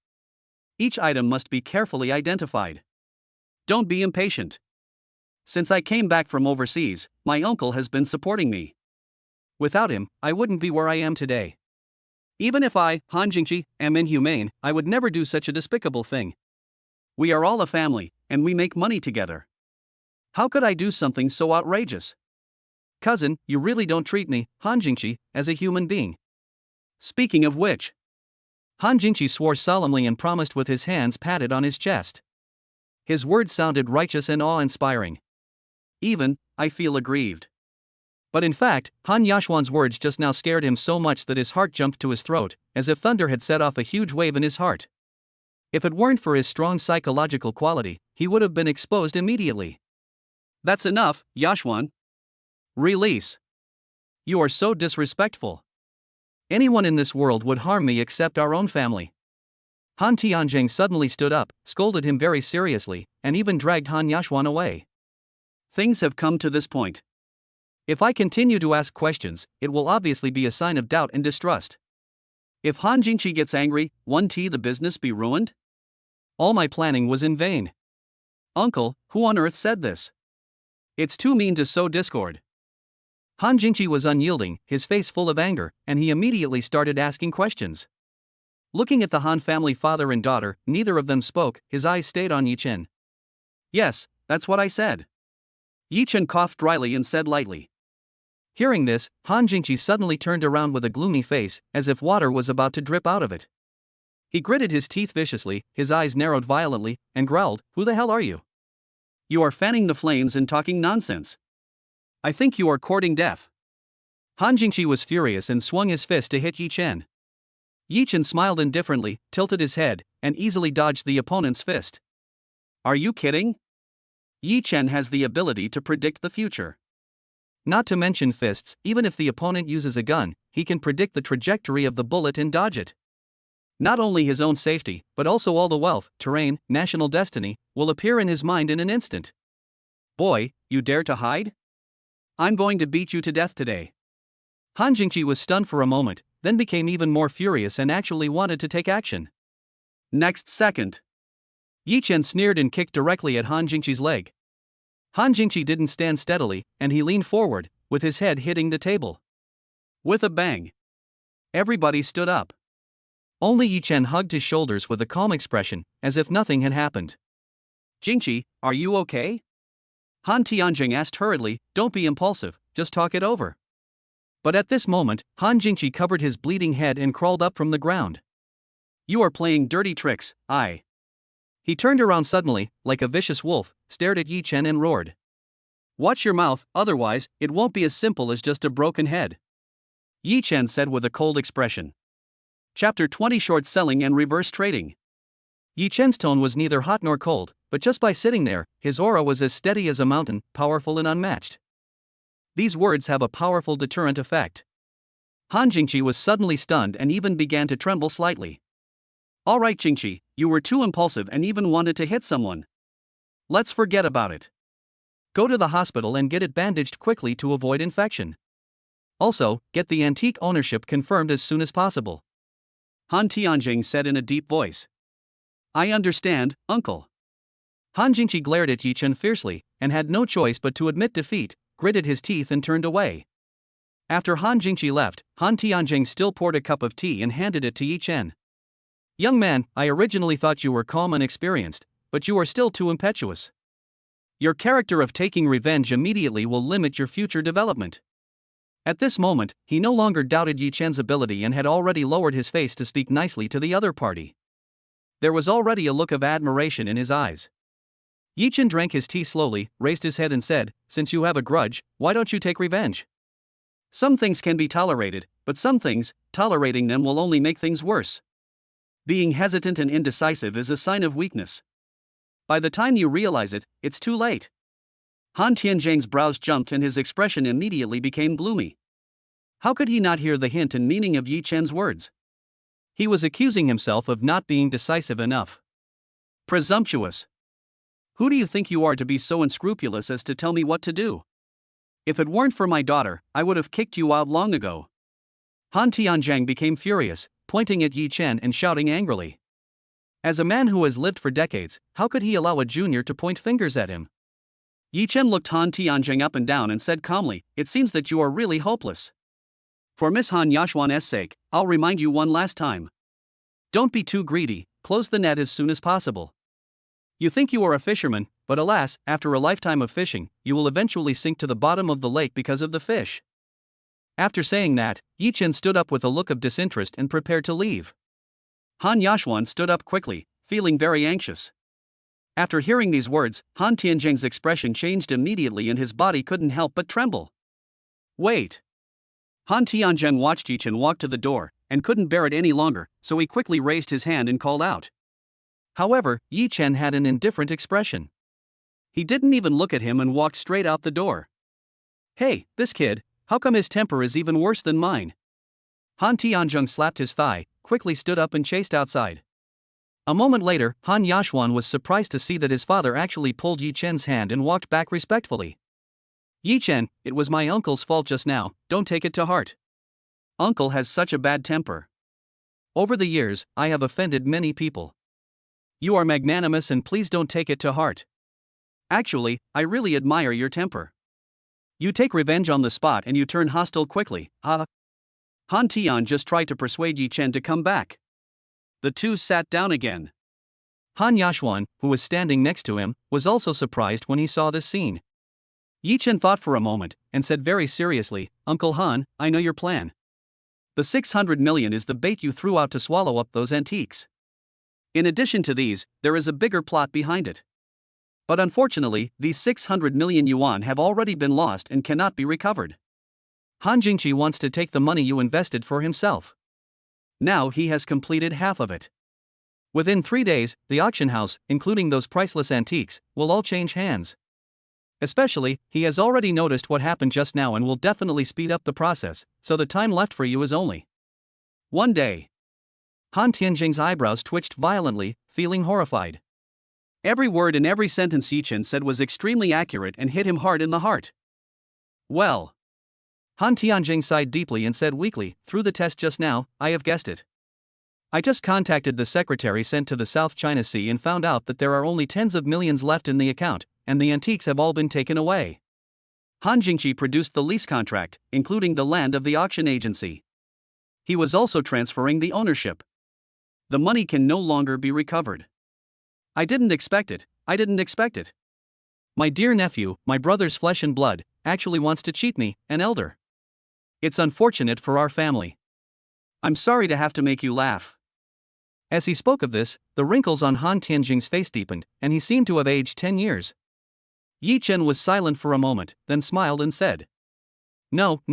Each item must be carefully identified. Don't be impatient. Since I came back from overseas, my uncle has been supporting me. Without him, I wouldn't be where I am today. Even if I, Han Jingqi, am inhumane, I would never do such a despicable thing. We are all a family, and we make money together. How could I do something so outrageous? Cousin, you really don't treat me, Han Jingqi, as a human being. Speaking of which..." Han Jingqi swore solemnly and promised with his hands patted on his chest. His words sounded righteous and awe-inspiring. Even, I feel aggrieved. But in fact, Han Yashuan's words just now scared him so much that his heart jumped to his throat, as if thunder had set off a huge wave in his heart. If it weren't for his strong psychological quality, he would have been exposed immediately. "That's enough, Yashuan. Release. You are so disrespectful. Anyone in this world would harm me except our own family." Han Tianjiang suddenly stood up, scolded him very seriously, and even dragged Han Yashuan away. "Things have come to this point. If I continue to ask questions, it will obviously be a sign of doubt and distrust. If Han Jingqi gets angry, won't the business be ruined? All my planning was in vain. Uncle, who on earth said this? It's too mean to sow discord." Han Jingqi was unyielding, his face full of anger, and he immediately started asking questions. Looking at the Han family father and daughter, neither of them spoke, his eyes stayed on Yi Chen. "Yes, that's what I said." Yi Chen coughed dryly and said lightly. Hearing this, Han Jingqi suddenly turned around with a gloomy face, as if water was about to drip out of it. He gritted his teeth viciously, his eyes narrowed violently, and growled, "Who the hell are you? You are fanning the flames and talking nonsense. I think you are courting death." Han Jingqi was furious and swung his fist to hit Yi Chen. Yi Chen smiled indifferently, tilted his head, and easily dodged the opponent's fist. "Are you kidding? Yi Chen has the ability to predict the future. Not to mention fists, even if the opponent uses a gun, he can predict the trajectory of the bullet and dodge it. Not only his own safety, but also all the wealth, terrain, national destiny, will appear in his mind in an instant. Boy, you dare to hide? I'm going to beat you to death today." Han Jingqi was stunned for a moment, then became even more furious and actually wanted to take action. Next second, Yi Chen sneered and kicked directly at Han Jingqi's leg. Han Jingqi didn't stand steadily, and he leaned forward, with his head hitting the table. With a bang, everybody stood up. Only Yi Chen hugged his shoulders with a calm expression, as if nothing had happened. "Jingqi, are you okay?" Han Tianjiang asked hurriedly. "Don't be impulsive, just talk it over." But at this moment, Han Jingqi covered his bleeding head and crawled up from the ground. "You are playing dirty tricks, I." He turned around suddenly, like a vicious wolf, stared at Yi Chen and roared. "Watch your mouth, otherwise, it won't be as simple as just a broken head," Yi Chen said with a cold expression. Chapter 20: Short Selling and Reverse Trading. Yi Chen's tone was neither hot nor cold, but just by sitting there, his aura was as steady as a mountain, powerful and unmatched. These words have a powerful deterrent effect. Han Jingqi was suddenly stunned and even began to tremble slightly. "All right, Jingqi, you were too impulsive and even wanted to hit someone. Let's forget about it. Go to the hospital and get it bandaged quickly to avoid infection. Also, get the antique ownership confirmed as soon as possible," Han Tianjiang said in a deep voice. "I understand, uncle." Han Jingqi glared at Yi Chen fiercely, and had no choice but to admit defeat, gritted his teeth and turned away. After Han Jingqi left, Han Tianjiang still poured a cup of tea and handed it to Yi Chen. "Young man, I originally thought you were calm and experienced, but you are still too impetuous. Your character of taking revenge immediately will limit your future development. At this moment, he no longer doubted Yi Chen's ability and had already lowered his face to speak nicely to the other party. There was already a look of admiration in his eyes. Yi Chen drank his tea slowly, raised his head and said, "Since you have a grudge, why don't you take revenge? Some things can be tolerated, but some things, tolerating them will only make things worse. Being hesitant and indecisive is a sign of weakness. By the time you realize it, it's too late." Han Tianzhang's brows jumped and his expression immediately became gloomy. How could he not hear the hint and meaning of Yi Chen's words? He was accusing himself of not being decisive enough. Presumptuous. Who do you think you are to be so unscrupulous as to tell me what to do? If it weren't for my daughter, I would have kicked you out long ago. Han Tianzhang became furious, pointing at Yi Chen and shouting angrily. As a man who has lived for decades, how could he allow a junior to point fingers at him? Yi Chen looked Han Tianzhang up and down and said calmly, "It seems that you are really hopeless. For Miss Han Yashuan's sake, I'll remind you one last time. Don't be too greedy, close the net as soon as possible. You think you are a fisherman, but alas, after a lifetime of fishing, you will eventually sink to the bottom of the lake because of the fish." After saying that, Yi Chen stood up with a look of disinterest and prepared to leave. Han Yashuan stood up quickly, feeling very anxious. After hearing these words, Han Tianzhang's expression changed immediately and his body couldn't help but tremble. Wait. Han Tianzhang watched Yi Chen walk to the door, and couldn't bear it any longer, so he quickly raised his hand and called out. However, Yi Chen had an indifferent expression. He didn't even look at him and walked straight out the door. Hey, this kid, how come his temper is even worse than mine? Han Tianzhang slapped his thigh, quickly stood up and chased outside. A moment later, Han Yashuan was surprised to see that his father actually pulled Yi Chen's hand and walked back respectfully. Yi Chen, it was my uncle's fault just now, don't take it to heart. Uncle has such a bad temper. Over the years, I have offended many people. You are magnanimous and please don't take it to heart. Actually, I really admire your temper. You take revenge on the spot and you turn hostile quickly, huh? Han Tian just tried to persuade Yi Chen to come back. The two sat down again. Han Yashuan, who was standing next to him, was also surprised when he saw this scene. Yi Chen thought for a moment, and said very seriously, "Uncle Han, I know your plan. The 600 million is the bait you threw out to swallow up those antiques. In addition to these, there is a bigger plot behind it. But unfortunately, these 600 million yuan have already been lost and cannot be recovered. Han Jingqi wants to take the money you invested for himself. Now he has completed half of it. Within 3 days, the auction house, including those priceless antiques, will all change hands. Especially, he has already noticed what happened just now and will definitely speed up the process, so the time left for you is only 1 day." Han Tianjing's eyebrows twitched violently, feeling horrified. Every word and every sentence Yi Chen said was extremely accurate and hit him hard in the heart. Well. Han Tianjing sighed deeply and said weakly, "Through the test just now, I have guessed it. I just contacted the secretary sent to the South China Sea and found out that there are only tens of millions left in the account, and the antiques have all been taken away." Han Jingqi produced the lease contract, including the land of the auction agency. He was also transferring the ownership. The money can no longer be recovered. I didn't expect it. My dear nephew, my brother's flesh and blood, actually wants to cheat me, an elder. It's unfortunate for our family. I'm sorry to have to make you laugh. As he spoke of this, the wrinkles on Han Tianjing's face deepened, and he seemed to have aged 10 years. Yi Chen was silent for a moment, then smiled and said, No,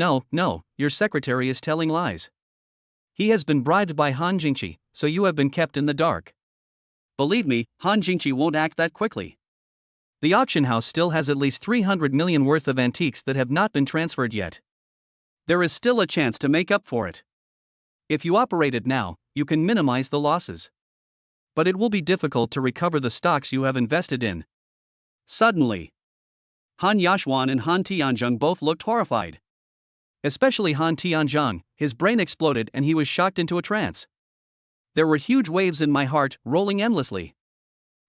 your secretary is telling lies. He has been bribed by Han Jingqi, so you have been kept in the dark. Believe me, Han Jingqi won't act that quickly. The auction house still has at least 300 million worth of antiques that have not been transferred yet. There is still a chance to make up for it. If you operate it now, you can minimize the losses. But it will be difficult to recover the stocks you have invested in. Suddenly, Han Yashuan and Han Tianzhang both looked horrified. Especially Han Tianzhang, his brain exploded and he was shocked into a trance. There were huge waves in my heart, rolling endlessly.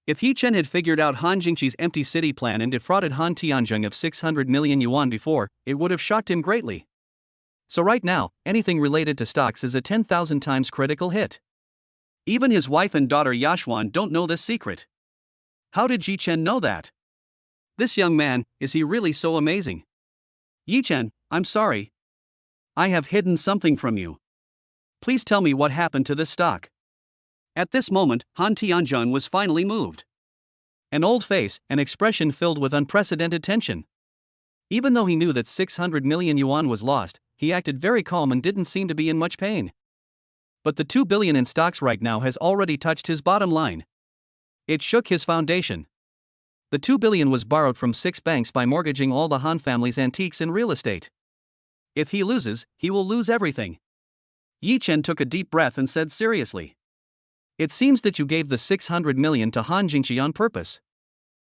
If Yi Chen had figured out Han Jingqi's empty city plan and defrauded Han Tianzhang of 600 million yuan before, it would have shocked him greatly. So right now, anything related to stocks is a 10,000 times critical hit. Even his wife and daughter Yashuan don't know this secret. How did Yi Chen know that? This young man, is he really so amazing? Yi Chen, I'm sorry. I have hidden something from you. Please tell me what happened to this stock. At this moment, Han Tianzheng was finally moved. An old face, an expression filled with unprecedented tension. Even though he knew that 600 million yuan was lost, he acted very calm and didn't seem to be in much pain. But the 2 billion in stocks right now has already touched his bottom line. It shook his foundation. The 2 billion was borrowed from 6 banks by mortgaging all the Han family's antiques in real estate. If he loses, he will lose everything. Yi Chen took a deep breath and said seriously. It seems that you gave the 600 million to Han Jingqi on purpose.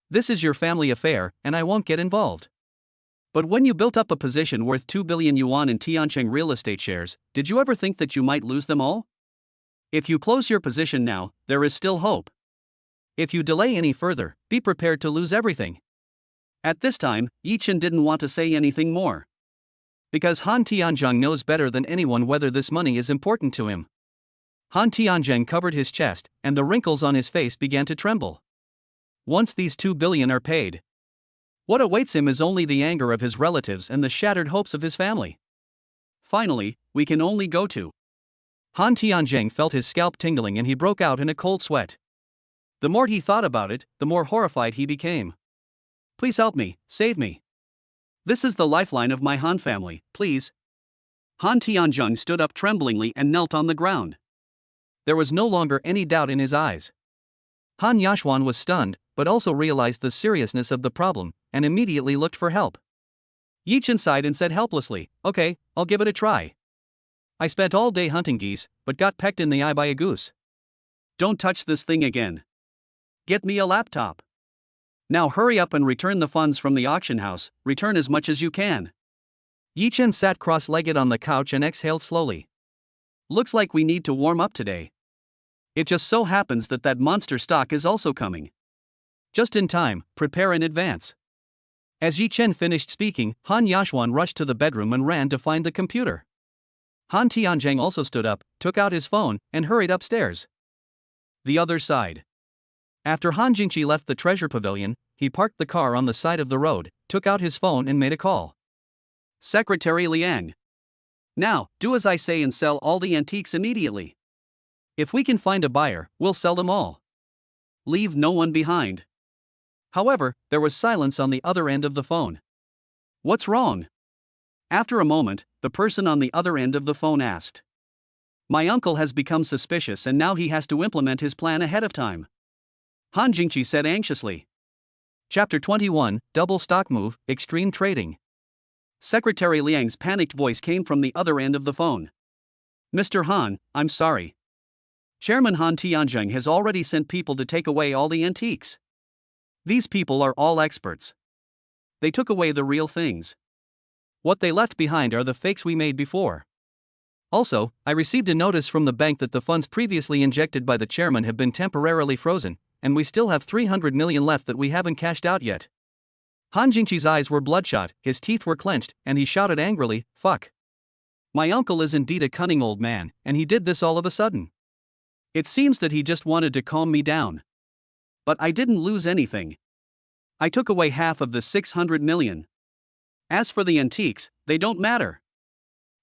This is your family affair, and I won't get involved. But when you built up a position worth 2 billion yuan in Tiancheng real estate shares, did you ever think that you might lose them all? If you close your position now, there is still hope. If you delay any further, be prepared to lose everything. At this time, Yi Chen didn't want to say anything more. Because Han Tianzheng knows better than anyone whether this money is important to him. Han Tianzheng covered his chest, and the wrinkles on his face began to tremble. Once these 2 billion are paid, what awaits him is only the anger of his relatives and the shattered hopes of his family. Finally, we can only go to. Han Tianzheng felt his scalp tingling and he broke out in a cold sweat. The more he thought about it, the more horrified he became. Please help me, save me. This is the lifeline of my Han family, please. Han Tianzheng stood up tremblingly and knelt on the ground. There was no longer any doubt in his eyes. Han Yashuan was stunned, but also realized the seriousness of the problem, and immediately looked for help. Yi Chen sighed and said helplessly, okay, I'll give it a try. I spent all day hunting geese, but got pecked in the eye by a goose. Don't touch this thing again. Get me a laptop. Now hurry up and return the funds from the auction house, return as much as you can. Yi Chen sat cross-legged on the couch and exhaled slowly. Looks like we need to warm up today. It just so happens that that monster stock is also coming. Just in time, prepare in advance. As Yi Chen finished speaking, Han Yashuan rushed to the bedroom and ran to find the computer. Han Tianzheng also stood up, took out his phone, and hurried upstairs. The other side. After Han Jingqi left the treasure pavilion, he parked the car on the side of the road, took out his phone and made a call. Secretary Liang. Now, do as I say and sell all the antiques immediately. If we can find a buyer, we'll sell them all. Leave no one behind. However, there was silence on the other end of the phone. What's wrong? After a moment, the person on the other end of the phone asked. My uncle has become suspicious and now he has to implement his plan ahead of time. Han Jingqi said anxiously. Chapter 21, Double Stock Move, Extreme Trading. Secretary Liang's panicked voice came from the other end of the phone. Mr. Han, I'm sorry. Chairman Han Tianzheng has already sent people to take away all the antiques. These people are all experts. They took away the real things. What they left behind are the fakes we made before. Also, I received a notice from the bank that the funds previously injected by the chairman have been temporarily frozen, and we still have 300 million left that we haven't cashed out yet. Han Jingqi's eyes were bloodshot, his teeth were clenched, and he shouted angrily, fuck. My uncle is indeed a cunning old man, and he did this all of a sudden. It seems that he just wanted to calm me down. But I didn't lose anything. I took away half of the 600 million. As for the antiques, they don't matter.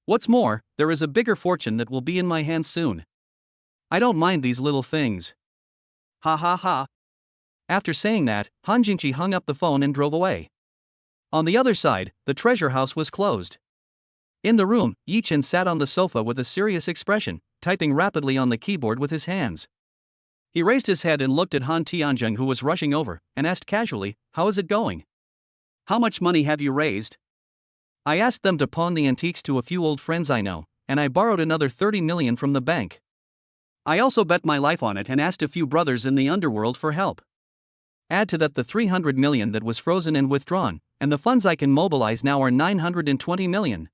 What's more, there is a bigger fortune that will be in my hands soon. I don't mind these little things. Ha ha ha. After saying that, Han Jingqi hung up the phone and drove away. On the other side, the treasure house was closed. In the room, Yi Chen sat on the sofa with a serious expression, typing rapidly on the keyboard with his hands. He raised his head and looked at Han Tianzheng, who was rushing over, and asked casually, how is it going? How much money have you raised? I asked them to pawn the antiques to a few old friends I know, and I borrowed another 30 million from the bank. I also bet my life on it and asked a few brothers in the underworld for help. Add to that the 300 million that was frozen and withdrawn, and the funds I can mobilize now are 920 million.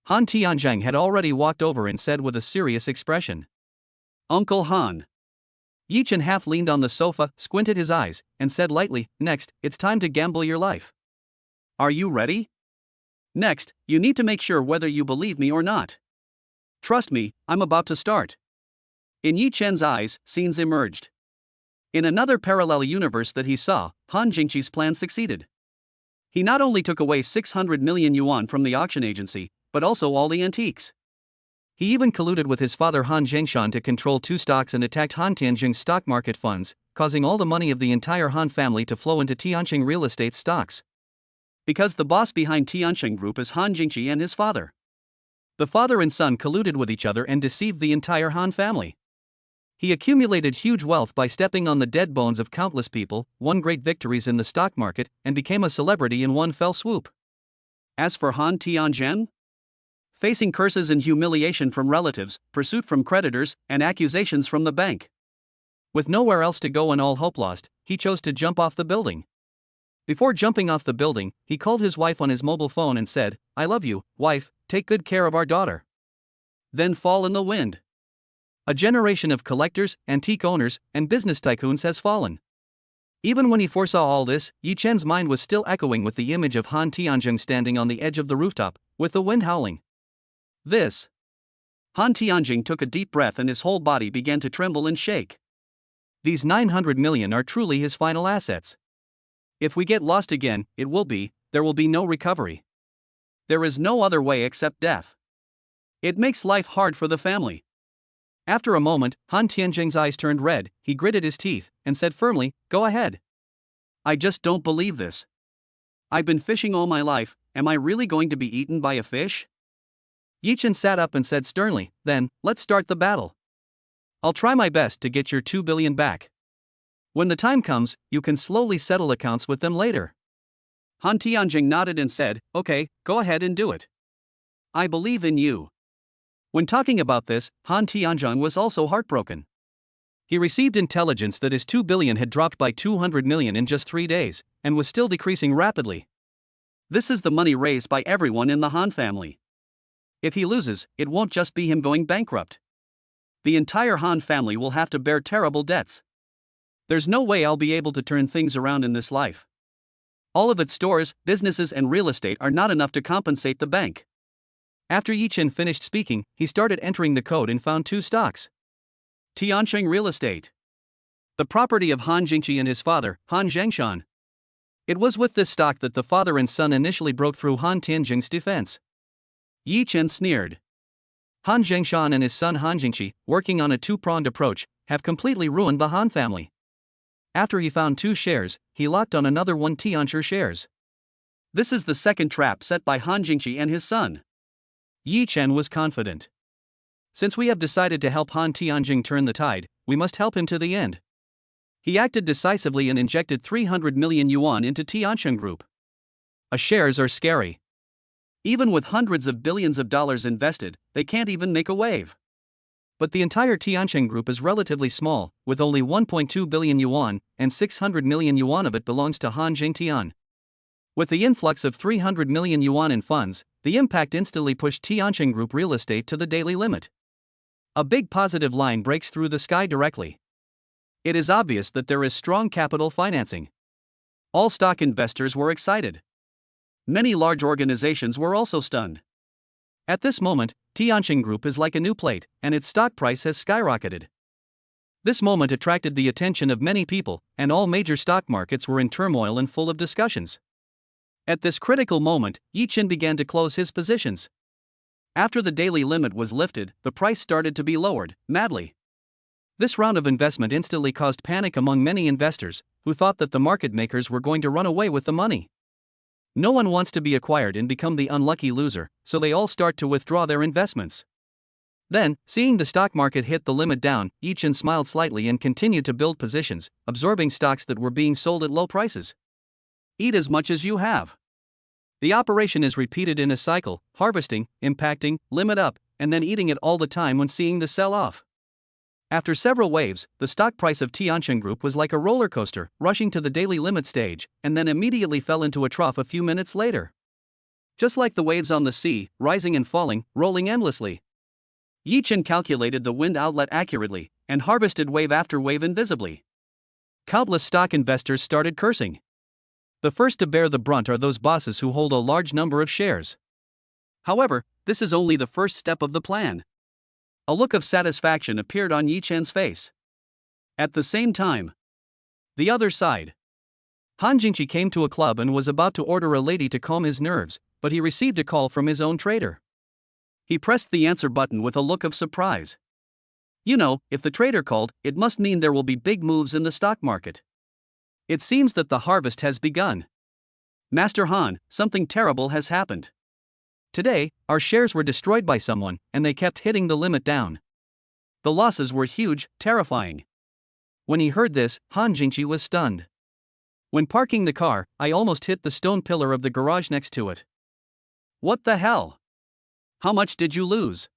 Han Tianzheng had already walked over and said with a serious expression. Uncle Han. Yi Chen half leaned on the sofa, squinted his eyes, and said lightly, next, it's time to gamble your life. Are you ready? Next, you need to make sure whether you believe me or not. Trust me, I'm about to start. In Yi Chen's eyes, scenes emerged. In another parallel universe that he saw, Han Jingqi's plan succeeded. He not only took away 600 million yuan from the auction agency, but also all the antiques. He even colluded with his father Han Zhengshan to control 2 stocks and attacked Han Tianjing's stock market funds, causing all the money of the entire Han family to flow into Tianqing real estate stocks. Because the boss behind Tianqing Group is Han Jingqi and his father. The father and son colluded with each other and deceived the entire Han family. He accumulated huge wealth by stepping on the dead bones of countless people, won great victories in the stock market, and became a celebrity in one fell swoop. As for Han Tianzhen, facing curses and humiliation from relatives, pursuit from creditors, and accusations from the bank. With nowhere else to go and all hope lost, he chose to jump off the building. Before jumping off the building, he called his wife on his mobile phone and said, "I love you, wife, take good care of our daughter." Then fall in the wind. A generation of collectors, antique owners, and business tycoons has fallen. Even when he foresaw all this, Yi Chen's mind was still echoing with the image of Han Tianzheng standing on the edge of the rooftop, with the wind howling. Han Tianjing took a deep breath and his whole body began to tremble and shake. These 900 million are truly his final assets. If we get lost again, there will be no recovery. There is no other way except death. It makes life hard for the family. After a moment, Han Tianjing's eyes turned red, he gritted his teeth, and said firmly, "Go ahead. I just don't believe this. I've been fishing all my life, am I really going to be eaten by a fish?" Yi Chen sat up and said sternly, "Then, let's start the battle. I'll try my best to get your 2 billion back. When the time comes, you can slowly settle accounts with them later." Han Tianjing nodded and said, "Okay, go ahead and do it. I believe in you." When talking about this, Han Tianjing was also heartbroken. He received intelligence that his 2 billion had dropped by 200 million in just 3 days, and was still decreasing rapidly. This is the money raised by everyone in the Han family. If he loses, it won't just be him going bankrupt. The entire Han family will have to bear terrible debts. There's no way I'll be able to turn things around in this life. All of its stores, businesses, and real estate are not enough to compensate the bank. After Yi Chen finished speaking, he started entering the code and found 2 stocks. Tianqing Real Estate. The property of Han Jingqi and his father, Han Zhengshan. It was with this stock that the father and son initially broke through Han Tianjing's defense. Yi Chen sneered. Han Zhengshan and his son Han Jingqi, working on a 2-pronged approach, have completely ruined the Han family. After he found 2 shares, he locked on another 1 Tianqi shares. This is the second trap set by Han Jingqi and his son. Yi Chen was confident. Since we have decided to help Han Tianjing turn the tide, we must help him to the end. He acted decisively and injected 300 million yuan into Tianqing Group. Shares are scary. Even with hundreds of billions of dollars invested, they can't even make a wave. But the entire Tianqing Group is relatively small, with only 1.2 billion yuan, and 600 million yuan of it belongs to Han Jingtian. With the influx of 300 million yuan in funds, the impact instantly pushed Tianqing Group real estate to the daily limit. A big positive line breaks through the sky directly. It is obvious that there is strong capital financing. All stock investors were excited. Many large organizations were also stunned. At this moment, Tianqing Group is like a new plate, and its stock price has skyrocketed. This moment attracted the attention of many people, and all major stock markets were in turmoil and full of discussions. At this critical moment, Yi Chen began to close his positions. After the daily limit was lifted, the price started to be lowered, madly. This round of investment instantly caused panic among many investors, who thought that the market makers were going to run away with the money. No one wants to be acquired and become the unlucky loser, so they all start to withdraw their investments. Then, seeing the stock market hit the limit down, Yi Chen smiled slightly and continued to build positions, absorbing stocks that were being sold at low prices. Eat as much as you have. The operation is repeated in a cycle, harvesting, impacting, limit up, and then eating it all the time when seeing the sell-off. After several waves, the stock price of Tianqing Group was like a roller coaster, rushing to the daily limit stage, and then immediately fell into a trough a few minutes later. Just like the waves on the sea, rising and falling, rolling endlessly. Yi Chen calculated the wind outlet accurately, and harvested wave after wave invisibly. Countless stock investors started cursing. The first to bear the brunt are those bosses who hold a large number of shares. However, this is only the first step of the plan. A look of satisfaction appeared on Yi Chen's face. At the same time, the other side. Han Jingqi came to a club and was about to order a lady to calm his nerves, but he received a call from his own trader. He pressed the answer button with a look of surprise. You know, if the trader called, it must mean there will be big moves in the stock market. It seems that the harvest has begun. Master Han, something terrible has happened. Today, our shares were destroyed by someone, and they kept hitting the limit down. The losses were huge, terrifying. When he heard this, Han Jingqi was stunned. When parking the car, I almost hit the stone pillar of the garage next to it. What the hell? How much did you lose?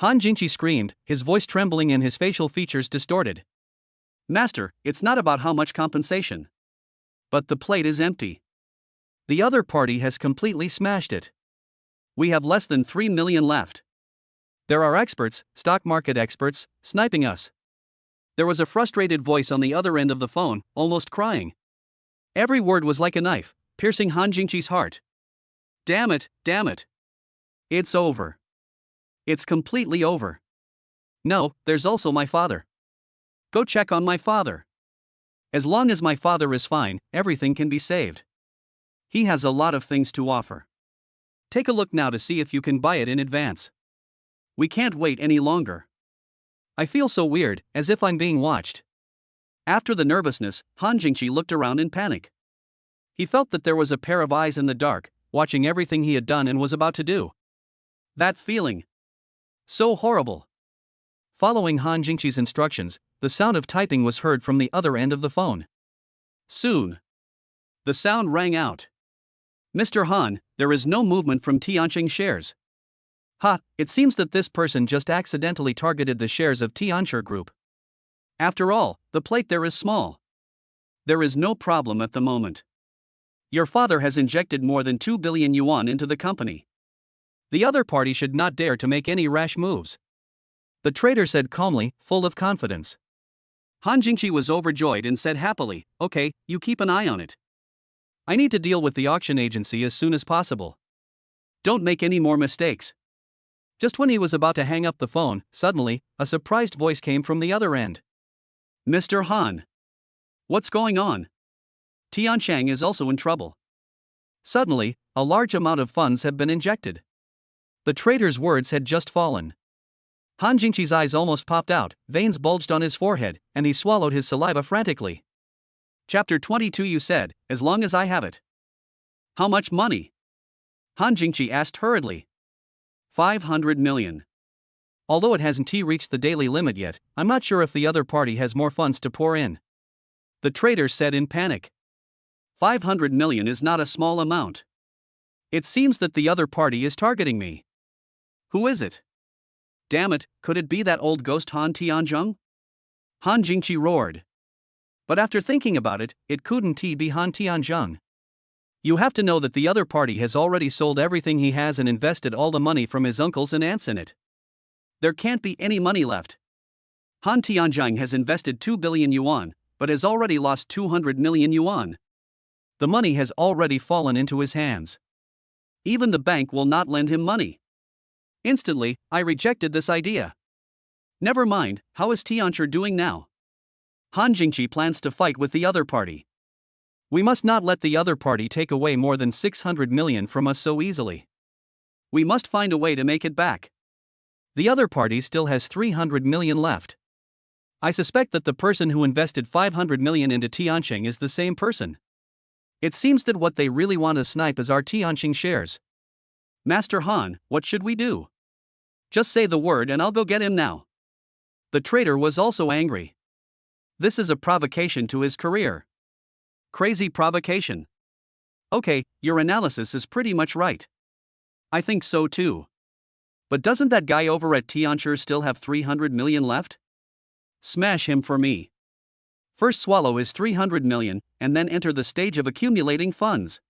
Han Jingqi screamed, his voice trembling and his facial features distorted. Master, it's not about how much compensation. But the plate is empty. The other party has completely smashed it. We have less than 3 million left. There are experts, stock market experts, sniping us. There was a frustrated voice on the other end of the phone, almost crying. Every word was like a knife, piercing Han Jingqi's heart. Damn it, damn it. It's over. It's completely over. No, there's also my father. Go check on my father. As long as my father is fine, everything can be saved. He has a lot of things to offer. Take a look now to see if you can buy it in advance. We can't wait any longer. I feel so weird, as if I'm being watched. After the nervousness, Han Jingqi looked around in panic. He felt that there was a pair of eyes in the dark, watching everything he had done and was about to do. That feeling. So horrible. Following Han Jingqi's instructions, the sound of typing was heard from the other end of the phone. Soon. The sound rang out. Mr. Han, there is no movement from Tianqing shares. Ha, it seems that this person just accidentally targeted the shares of Tianqing Group. After all, the plate there is small. There is no problem at the moment. Your father has injected more than 2 billion yuan into the company. The other party should not dare to make any rash moves. The trader said calmly, full of confidence. Han Jingqi was overjoyed and said happily, okay, you keep an eye on it. I need to deal with the auction agency as soon as possible. Don't make any more mistakes. Just when he was about to hang up the phone, suddenly, a surprised voice came from the other end. Mr. Han. What's going on? Tianqing is also in trouble. Suddenly, a large amount of funds have been injected. The trader's words had just fallen. Han Jingqi's eyes almost popped out, veins bulged on his forehead, and he swallowed his saliva frantically. Chapter 22. You said, as long as I have it. How much money? Han Jingqi asked hurriedly. 500 million. Although it hasn't reached the daily limit yet, I'm not sure if the other party has more funds to pour in. The trader said in panic. 500 million is not a small amount. It seems that the other party is targeting me. Who is it? Damn it, could it be that old ghost Han Tianzheng? Han Jingqi roared. But after thinking about it, it couldn't be Han Tianzheng. You have to know that the other party has already sold everything he has and invested all the money from his uncles and aunts in it. There can't be any money left. Han Tianzheng has invested 2 billion yuan, but has already lost 200 million yuan. The money has already fallen into his hands. Even the bank will not lend him money. Instantly, I rejected this idea. Never mind, how is Tianqing doing now? Han Jingqi plans to fight with the other party. We must not let the other party take away more than 600 million from us so easily. We must find a way to make it back. The other party still has 300 million left. I suspect that the person who invested 500 million into Tianqing is the same person. It seems that what they really want to snipe is our Tianqing shares. Master Han, what should we do? Just say the word and I'll go get him now. The trader was also angry. This is a provocation to his career. Crazy provocation. Okay, your analysis is pretty much right. I think so too. But doesn't that guy over at Tianqing still have 300 million left? Smash him for me. First swallow his 300 million, and then enter the stage of accumulating funds.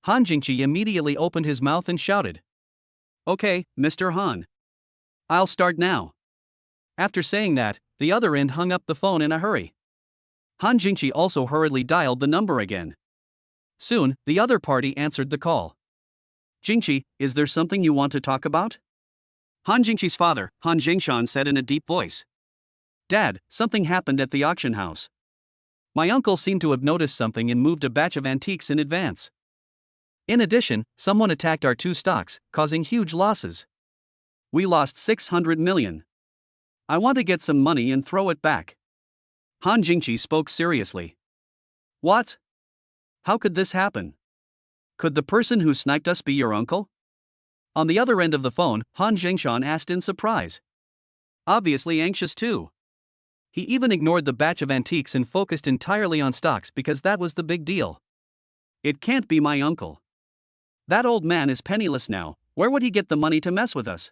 Han Jingqi immediately opened his mouth and shouted. Okay, Mr. Han. I'll start now. After saying that, the other end hung up the phone in a hurry. Han Jingqi also hurriedly dialed the number again. Soon, the other party answered the call. Jingqi, is there something you want to talk about? Han Jingqi's father, Han Jingshan, said in a deep voice. Dad, something happened at the auction house. My uncle seemed to have noticed something and moved a batch of antiques in advance. In addition, someone attacked our two stocks, causing huge losses. We lost 600 million. I want to get some money and throw it back. Han Jingqi spoke seriously. What? How could this happen? Could the person who sniped us be your uncle? On the other end of the phone, Han Jingshan asked in surprise. Obviously anxious too. He even ignored the batch of antiques and focused entirely on stocks because that was the big deal. It can't be my uncle. That old man is penniless now. Where would he get the money to mess with us?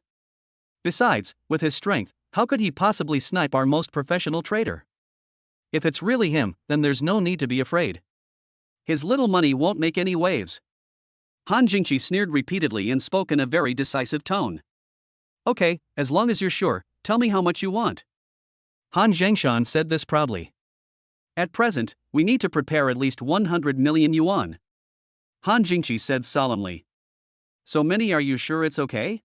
Besides, with his strength, how could he possibly snipe our most professional trader? If it's really him, then there's no need to be afraid. His little money won't make any waves. Han Jingqi sneered repeatedly and spoke in a very decisive tone. Okay, as long as you're sure, tell me how much you want. Han Jingshan said this proudly. At present, we need to prepare at least 100 million yuan. Han Jingqi said solemnly. So many, are you sure it's okay?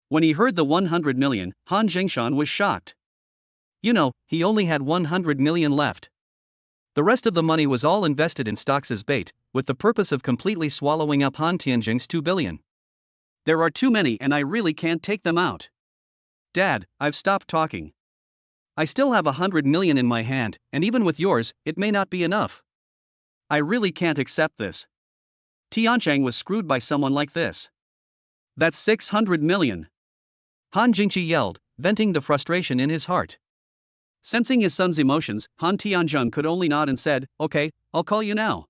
When he heard the 100 million, Han Jingshan was shocked. You know, he only had 100 million left. The rest of the money was all invested in stocks as bait, with the purpose of completely swallowing up Han Tianjing's 2 billion. There are too many and I really can't take them out. Dad, I've stopped talking. I still have 100 million in my hand, and even with yours, it may not be enough. I really can't accept this. Tiancheng was screwed by someone like this. That's 600 million. Han Jingqi yelled, venting the frustration in his heart. Sensing his son's emotions, Han Tianzheng could only nod and said, Okay, I'll call you now.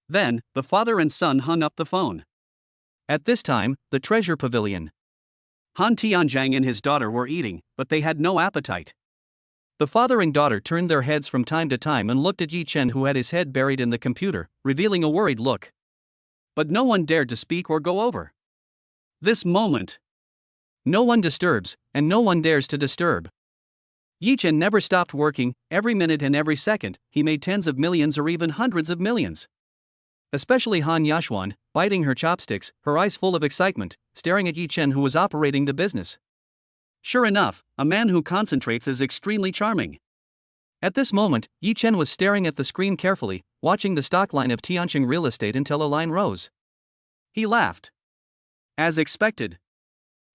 Then, the father and son hung up the phone. At this time, the treasure pavilion. Han Tianzheng and his daughter were eating, but they had no appetite. The father and daughter turned their heads from time to time and looked at Yi Chen, who had his head buried in the computer, revealing a worried look. But no one dared to speak or go over. This moment. No one disturbs, and no one dares to disturb. Yi Chen never stopped working. Every minute and every second, he made tens of millions or even hundreds of millions. Especially Han Yashuan, biting her chopsticks, her eyes full of excitement, staring at Yi Chen, who was operating the business. Sure enough, a man who concentrates is extremely charming. At this moment, Yi Chen was staring at the screen carefully, watching the stock line of Tianqing Real Estate until a line rose. He laughed. As expected.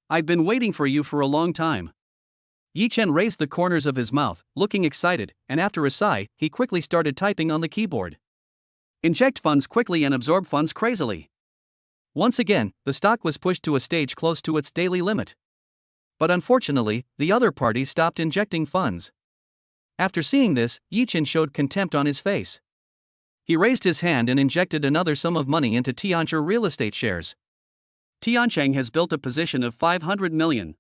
I've been waiting for you for a long time. Yi Chen raised the corners of his mouth, looking excited, and after a sigh, he quickly started typing on the keyboard. Inject funds quickly and absorb funds crazily. Once again, the stock was pushed to a stage close to its daily limit. But unfortunately, the other party stopped injecting funds. After seeing this, Yi Chen showed contempt on his face. He raised his hand and injected another sum of money into Tianqing Real Estate shares. Tiancheng has built a position of 500 million.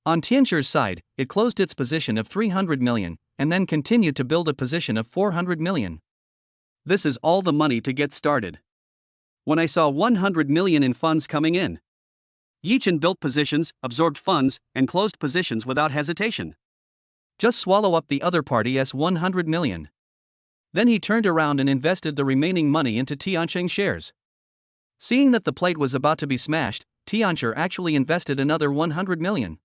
On Tianqi's side, it closed its position of 300 million, and then continued to build a position of 400 million. This is all the money to get started. When I saw 100 million in funds coming in, Yi Chen built positions, absorbed funds, and closed positions without hesitation. Just swallow up the other party as 100 million. Then he turned around and invested the remaining money into Tianqing shares. Seeing that the plate was about to be smashed, Tianqi actually invested another 100 million.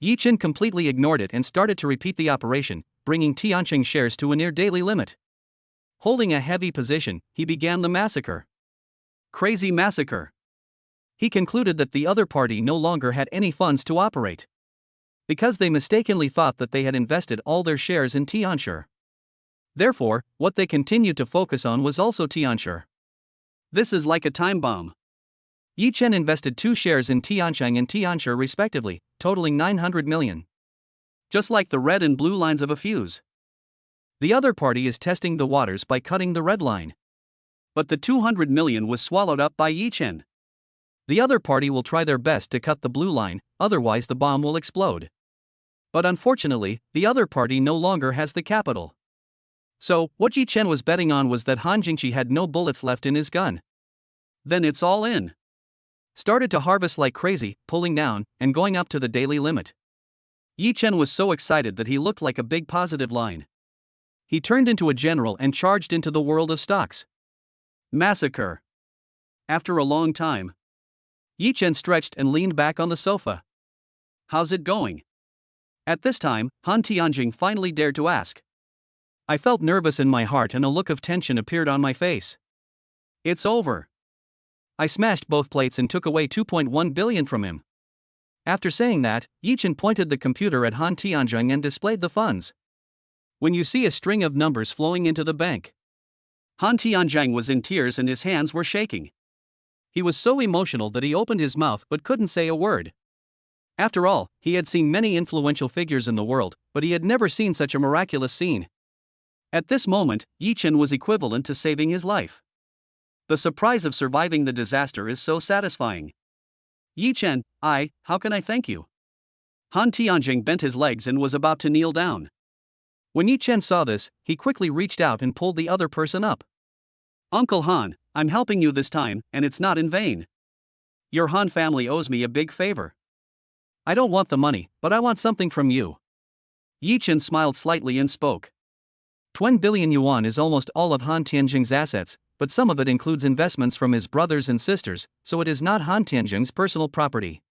Yi Chen completely ignored it and started to repeat the operation, bringing Tianqing shares to a near daily limit. Holding a heavy position, he began the massacre. Crazy massacre. He concluded that the other party no longer had any funds to operate, because they mistakenly thought that they had invested all their shares in Tianqi. Therefore, what they continued to focus on was also Tianqi. This is like a time bomb. Yi Chen invested 2 shares in Tianqing and Tianqi respectively, totaling 900 million. Just like the red and blue lines of a fuse. The other party is testing the waters by cutting the red line. But the 200 million was swallowed up by Yi Chen. The other party will try their best to cut the blue line, otherwise the bomb will explode. But unfortunately, the other party no longer has the capital. So, what Yi Chen was betting on was that Han Jingqi had no bullets left in his gun. Then it's all in. Started to harvest like crazy, pulling down, and going up to the daily limit. Yi Chen was so excited that he looked like a big positive line. He turned into a general and charged into the world of stocks. Massacre. After a long time, Yi Chen stretched and leaned back on the sofa. How's it going? At this time, Han Tianjing finally dared to ask. I felt nervous in my heart and a look of tension appeared on my face. It's over. I smashed both plates and took away 2.1 billion from him. After saying that, Yichen pointed the computer at Han Tianzheng and displayed the funds. When you see a string of numbers flowing into the bank. Han Tianzheng was in tears and his hands were shaking. He was so emotional that he opened his mouth but couldn't say a word. After all, he had seen many influential figures in the world, but he had never seen such a miraculous scene. At this moment, Yichen was equivalent to saving his life. The surprise of surviving the disaster is so satisfying. Yichen, how can I thank you? Han Tianzheng bent his legs and was about to kneel down. When Yichen saw this, he quickly reached out and pulled the other person up. Uncle Han, I'm helping you this time, and it's not in vain. Your Han family owes me a big favor. I don't want the money, but I want something from you. Yichen smiled slightly and spoke. 20 billion yuan is almost all of Han Tianzheng's assets, but some of it includes investments from his brothers and sisters, so it is not Han Tianzheng's personal property.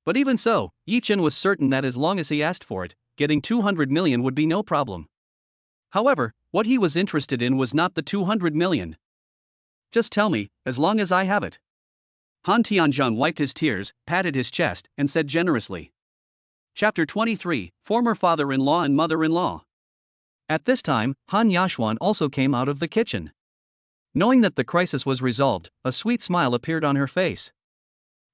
But even so, Yichen was certain that as long as he asked for it, getting 200 million would be no problem. However, what he was interested in was not the 200 million. Just tell me, as long as I have it. Han Tianzheng wiped his tears, patted his chest, and said generously. Chapter 23, Former Father-in-Law and Mother-in-Law. At this time, Han Yashuan also came out of the kitchen. Knowing that the crisis was resolved, a sweet smile appeared on her face.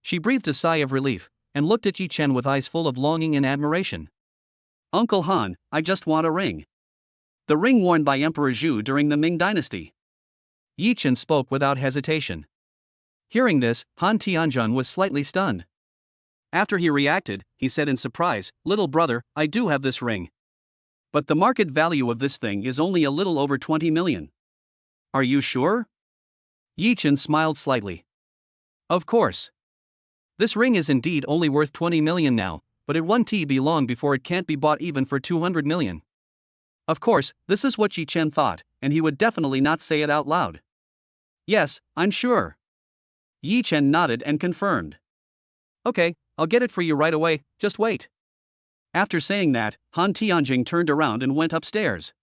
She breathed a sigh of relief, and looked at Yichen with eyes full of longing and admiration. Uncle Han, I just want a ring. The ring worn by Emperor Zhu during the Ming dynasty. Yichen spoke without hesitation. Hearing this, Han Tianzheng was slightly stunned. After he reacted, he said in surprise, "Little brother, I do have this ring. But the market value of this thing is only a little over 20 million. Are you sure?" Yichen smiled slightly. Of course. This ring is indeed only worth 20 million now, but it won't be long before it can't be bought even for 200 million. Of course, this is what Yichen thought, and he would definitely not say it out loud. Yes, I'm sure. Yichen nodded and confirmed. Okay, I'll get it for you right away, just wait. After saying that, Han Tianzheng turned around and went upstairs.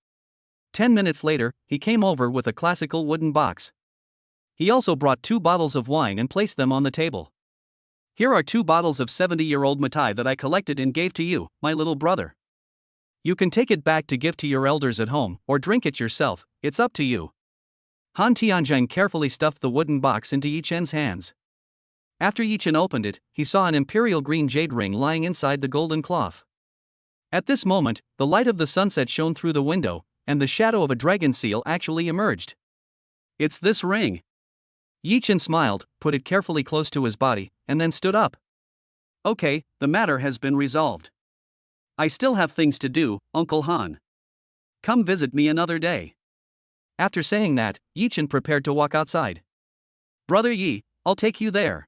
10 minutes later, he came over with a classical wooden box. He also brought 2 bottles of wine and placed them on the table. Here are 2 bottles of 70-year-old Matai that I collected and gave to you, my little brother. You can take it back to give to your elders at home, or drink it yourself, it's up to you. Han Tianzheng carefully stuffed the wooden box into Yichen's hands. After Yichen opened it, he saw an imperial green jade ring lying inside the golden cloth. At this moment, the light of the sunset shone through the window, and the shadow of a dragon seal actually emerged. It's this ring. Yichen smiled, put it carefully close to his body, and then stood up. Okay, the matter has been resolved. I still have things to do, Uncle Han. Come visit me another day. After saying that, Yichen prepared to walk outside. Brother Yi, I'll take you there.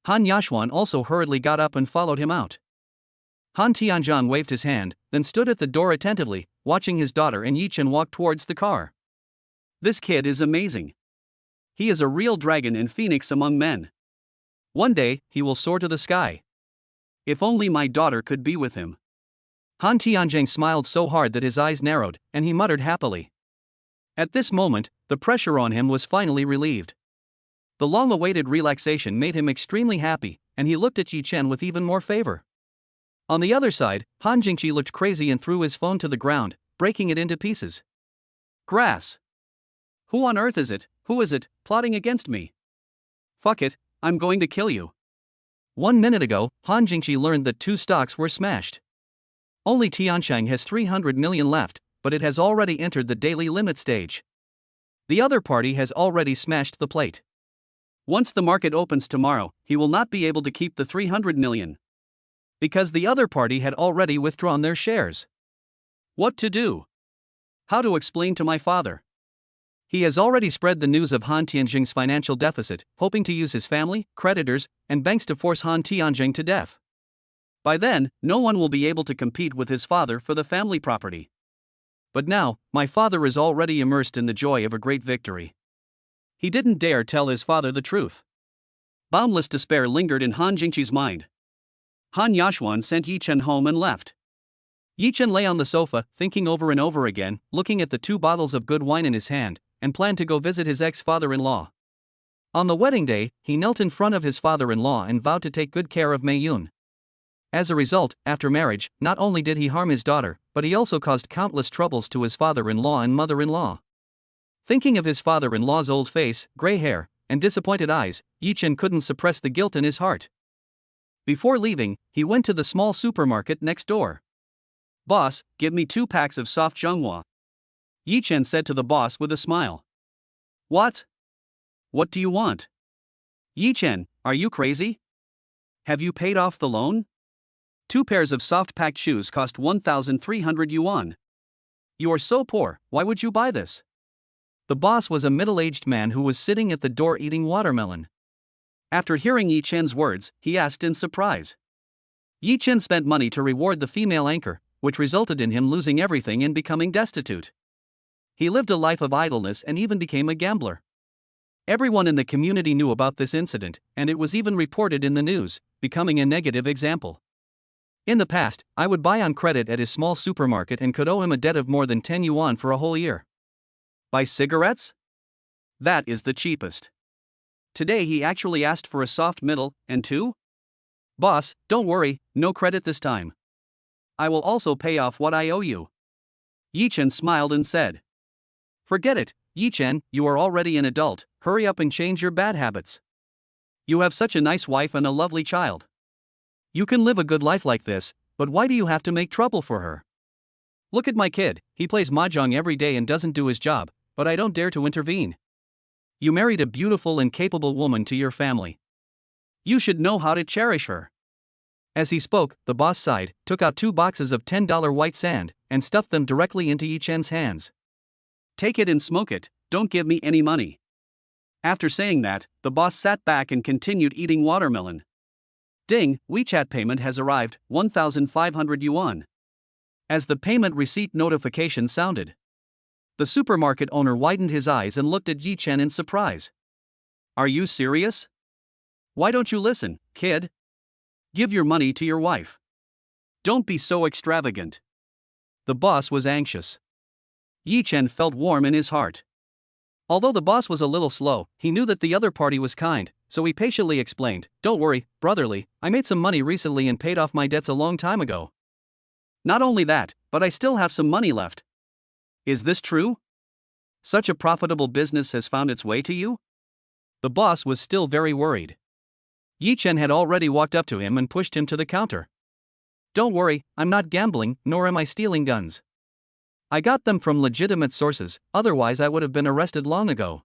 Han Yashuan also hurriedly got up and followed him out. Han Tianzheng waved his hand, then stood at the door attentively, watching his daughter and Yichen walk towards the car. This kid is amazing. He is a real dragon and phoenix among men. One day, he will soar to the sky. If only my daughter could be with him. Han Tianzheng smiled so hard that his eyes narrowed, and he muttered happily. At this moment, the pressure on him was finally relieved. The long-awaited relaxation made him extremely happy, and he looked at Yichen with even more favor. On the other side, Han Jingqi looked crazy and threw his phone to the ground, breaking it into pieces. Grass. Who on earth is it? Who is it, plotting against me? Fuck it, I'm going to kill you. 1 minute ago, Han Jingqi learned that 2 stocks were smashed. Only Tianzheng has 300 million left, but it has already entered the daily limit stage. The other party has already smashed the plate. Once the market opens tomorrow, he will not be able to keep the 300 million. Because the other party had already withdrawn their shares. What to do? How to explain to my father? He has already spread the news of Han Tianzheng's financial deficit, hoping to use his family, creditors, and banks to force Han Tianzheng to death. By then, no one will be able to compete with his father for the family property. But now, my father is already immersed in the joy of a great victory. He didn't dare tell his father the truth. Boundless despair lingered in Han Jingqi's mind. Han Yashuan sent Yichen home and left. Yichen lay on the sofa, thinking over and over again, looking at the 2 bottles of good wine in his hand, and planned to go visit his ex-father-in-law. On the wedding day, he knelt in front of his father-in-law and vowed to take good care of Mei Yun. As a result, after marriage, not only did he harm his daughter, but he also caused countless troubles to his father-in-law and mother-in-law. Thinking of his father-in-law's old face, gray hair, and disappointed eyes, Yi Chen couldn't suppress the guilt in his heart. Before leaving, he went to the small supermarket next door. "Boss, give me 2 packs of soft Zhenghua," Yi Chen said to the boss with a smile. "What? What do you want?" "Yi Chen, are you crazy? Have you paid off the loan? 2 pairs of soft-packed shoes cost 1,300 yuan. You are so poor, why would you buy this?" The boss was a middle-aged man who was sitting at the door eating watermelon. After hearing Yi Chen's words, he asked in surprise. Yi Chen spent money to reward the female anchor, which resulted in him losing everything and becoming destitute. He lived a life of idleness and even became a gambler. Everyone in the community knew about this incident, and it was even reported in the news, becoming a negative example. In the past, I would buy on credit at his small supermarket and could owe him a debt of more than 10 yuan for a whole year. Buy cigarettes? That is the cheapest. Today he actually asked for a soft middle, and 2? "Boss, don't worry, no credit this time. I will also pay off what I owe you." Yi Chen smiled and said. "Forget it, Yi Chen, you are already an adult, hurry up and change your bad habits. You have such a nice wife and a lovely child. You can live a good life like this, but why do you have to make trouble for her? Look at my kid, he plays mahjong every day and doesn't do his job, but I don't dare to intervene. You married a beautiful and capable woman to your family. You should know how to cherish her." As he spoke, the boss sighed, took out 2 boxes of $10 white sand, and stuffed them directly into Yi Chen's hands. "Take it and smoke it, don't give me any money." After saying that, the boss sat back and continued eating watermelon. Ding, WeChat payment has arrived, 1,500 yuan. As the payment receipt notification sounded, the supermarket owner widened his eyes and looked at Yi Chen in surprise. "Are you serious? Why don't you listen, kid? Give your money to your wife. Don't be so extravagant." The boss was anxious. Yi Chen felt warm in his heart. Although the boss was a little slow, he knew that the other party was kind, so he patiently explained, "Don't worry, brotherly, I made some money recently and paid off my debts a long time ago. Not only that, but I still have some money left. Is this true? Such a profitable business has found its way to you?" The boss was still very worried. Yi Chen had already walked up to him and pushed him to the counter. "Don't worry, I'm not gambling, nor am I stealing guns. I got them from legitimate sources, otherwise I would have been arrested long ago.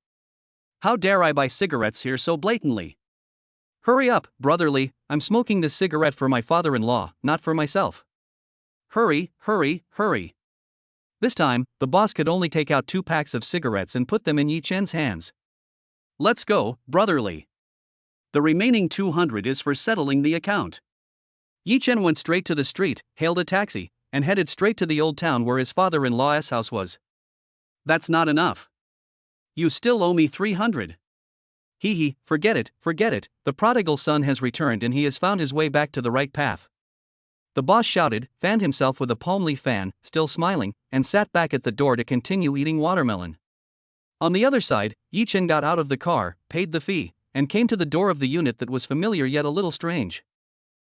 How dare I buy cigarettes here so blatantly? Hurry up, brotherly, I'm smoking this cigarette for my father-in-law, not for myself. Hurry, hurry, hurry." This time, the boss could only take out 2 packs of cigarettes and put them in Yi Chen's hands. "Let's go, brotherly. The remaining 200 is for settling the account." Yi Chen went straight to the street, hailed a taxi, and headed straight to the old town where his father-in-law's house was. "That's not enough. You still owe me 300. Hee, forget it, the prodigal son has returned and he has found his way back to the right path." The boss shouted, fanned himself with a palm leaf fan, still smiling, and sat back at the door to continue eating watermelon. On the other side, Yi Chen got out of the car, paid the fee, and came to the door of the unit that was familiar yet a little strange.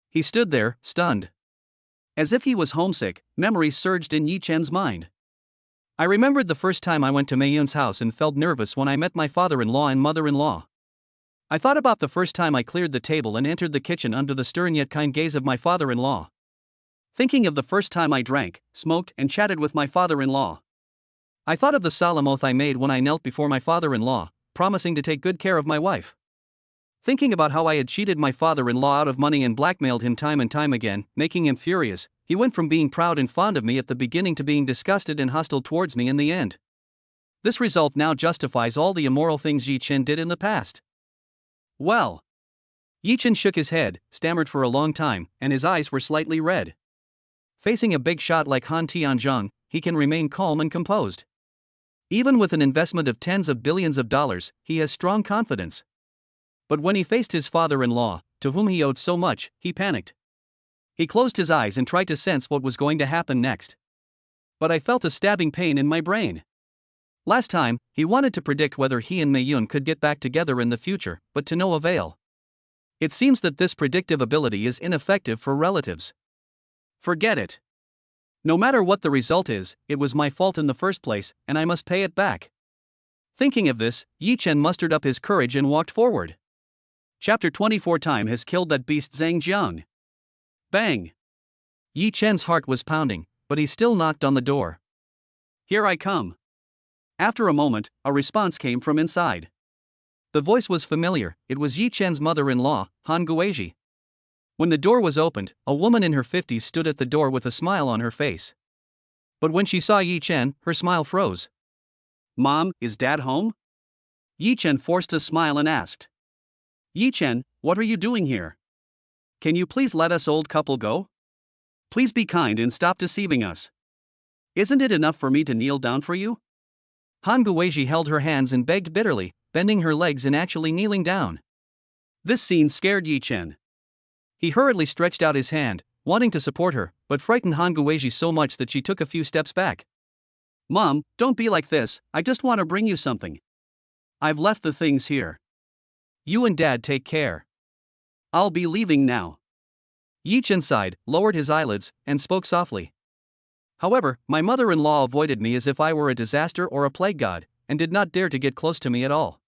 He stood there, stunned. As if he was homesick, memories surged in Yi Chen's mind. "I remembered the first time I went to Mei Yun's house and felt nervous when I met my father-in-law and mother-in-law. I thought about the first time I cleared the table and entered the kitchen under the stern yet kind gaze of my father-in-law. Thinking of the first time I drank, smoked, and chatted with my father-in-law. I thought of the solemn oath I made when I knelt before my father-in-law, promising to take good care of my wife. Thinking about how I had cheated my father-in-law out of money and blackmailed him time and time again, making him furious, he went from being proud and fond of me at the beginning to being disgusted and hostile towards me in the end. This result now justifies all the immoral things Yi Chen did in the past." "Well." Yi Chen shook his head, stammered for a long time, and his eyes were slightly red. Facing a big shot like Han Tianzhong, he can remain calm and composed. Even with an investment of tens of billions of dollars, he has strong confidence. But when he faced his father-in-law, to whom he owed so much, he panicked. He closed his eyes and tried to sense what was going to happen next. "But I felt a stabbing pain in my brain." Last time, he wanted to predict whether he and Mei Yun could get back together in the future, but to no avail. It seems that this predictive ability is ineffective for relatives. Forget it. No matter what the result is, it was my fault in the first place, and I must pay it back. Thinking of this, Yi Chen mustered up his courage and walked forward. Chapter 24. Time has killed that beast Zhang Jiang. Bang! Yi Chen's heart was pounding, but he still knocked on the door. Here I come. After a moment, a response came from inside. The voice was familiar. It was Yi Chen's mother-in-law, Han Guizhi. When the door was opened, a woman in her 50s stood at the door with a smile on her face. But when she saw Yi Chen, her smile froze. Mom, is Dad home? Yi Chen forced a smile and asked. Yi Chen, what are you doing here? Can you please let us old couple go? Please be kind and stop deceiving us. Isn't it enough for me to kneel down for you? Han Guizhi held her hands and begged bitterly, bending her legs and actually kneeling down. This scene scared Yi Chen. He hurriedly stretched out his hand, wanting to support her, but frightened Han Guizhi so much that she took a few steps back. Mom, don't be like this, I just want to bring you something. I've left the things here. You and Dad take care. I'll be leaving now. Yi Chen sighed, lowered his eyelids, and spoke softly. However, my mother-in-law avoided me as if I were a disaster or a plague god, and did not dare to get close to me at all.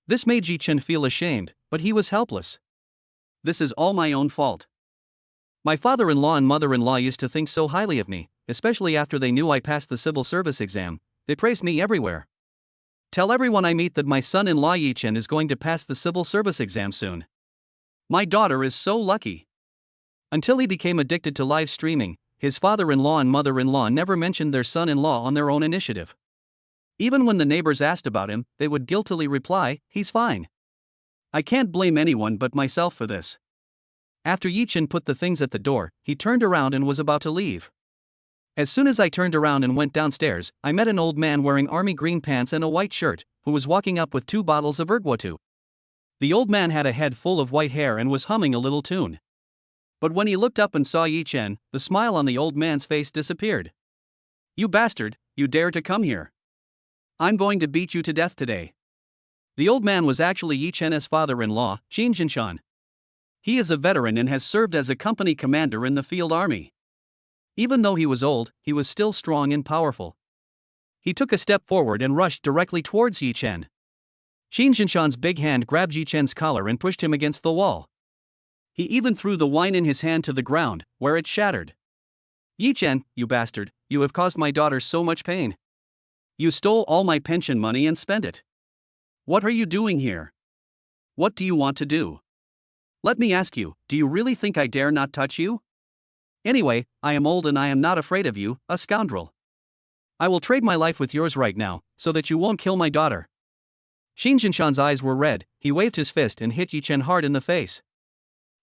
This made Yi Chen feel ashamed, but he was helpless. This is all my own fault. My father-in-law and mother-in-law used to think so highly of me, especially after they knew I passed the civil service exam. They praised me everywhere. Tell everyone I meet that my son-in-law Yi Chen is going to pass the civil service exam soon. My daughter is so lucky. Until he became addicted to live streaming, his father-in-law and mother-in-law never mentioned their son-in-law on their own initiative. Even when the neighbors asked about him, they would guiltily reply, "He's fine." I can't blame anyone but myself for this. After Yi Chen put the things at the door, he turned around and was about to leave. As soon as I turned around and went downstairs, I met an old man wearing army green pants and a white shirt, who was walking up with 2 bottles of erguatu. The old man had a head full of white hair and was humming a little tune. But when he looked up and saw Yi Chen, the smile on the old man's face disappeared. You bastard, you dare to come here. I'm going to beat you to death today. The old man was actually Yi Chen's father-in-law, Qin Jinshan. He is a veteran and has served as a company commander in the field army. Even though he was old, he was still strong and powerful. He took a step forward and rushed directly towards Yi Chen. Qin Jinshan's big hand grabbed Yi Chen's collar and pushed him against the wall. He even threw the wine in his hand to the ground, where it shattered. Yi Chen, you bastard, you have caused my daughter so much pain. You stole all my pension money and spent it. What are you doing here? What do you want to do? Let me ask you, do you really think I dare not touch you? Anyway, I am old and I am not afraid of you, a scoundrel. I will trade my life with yours right now, so that you won't kill my daughter. Qin Jinshan's eyes were red, he waved his fist and hit Yi Chen hard in the face.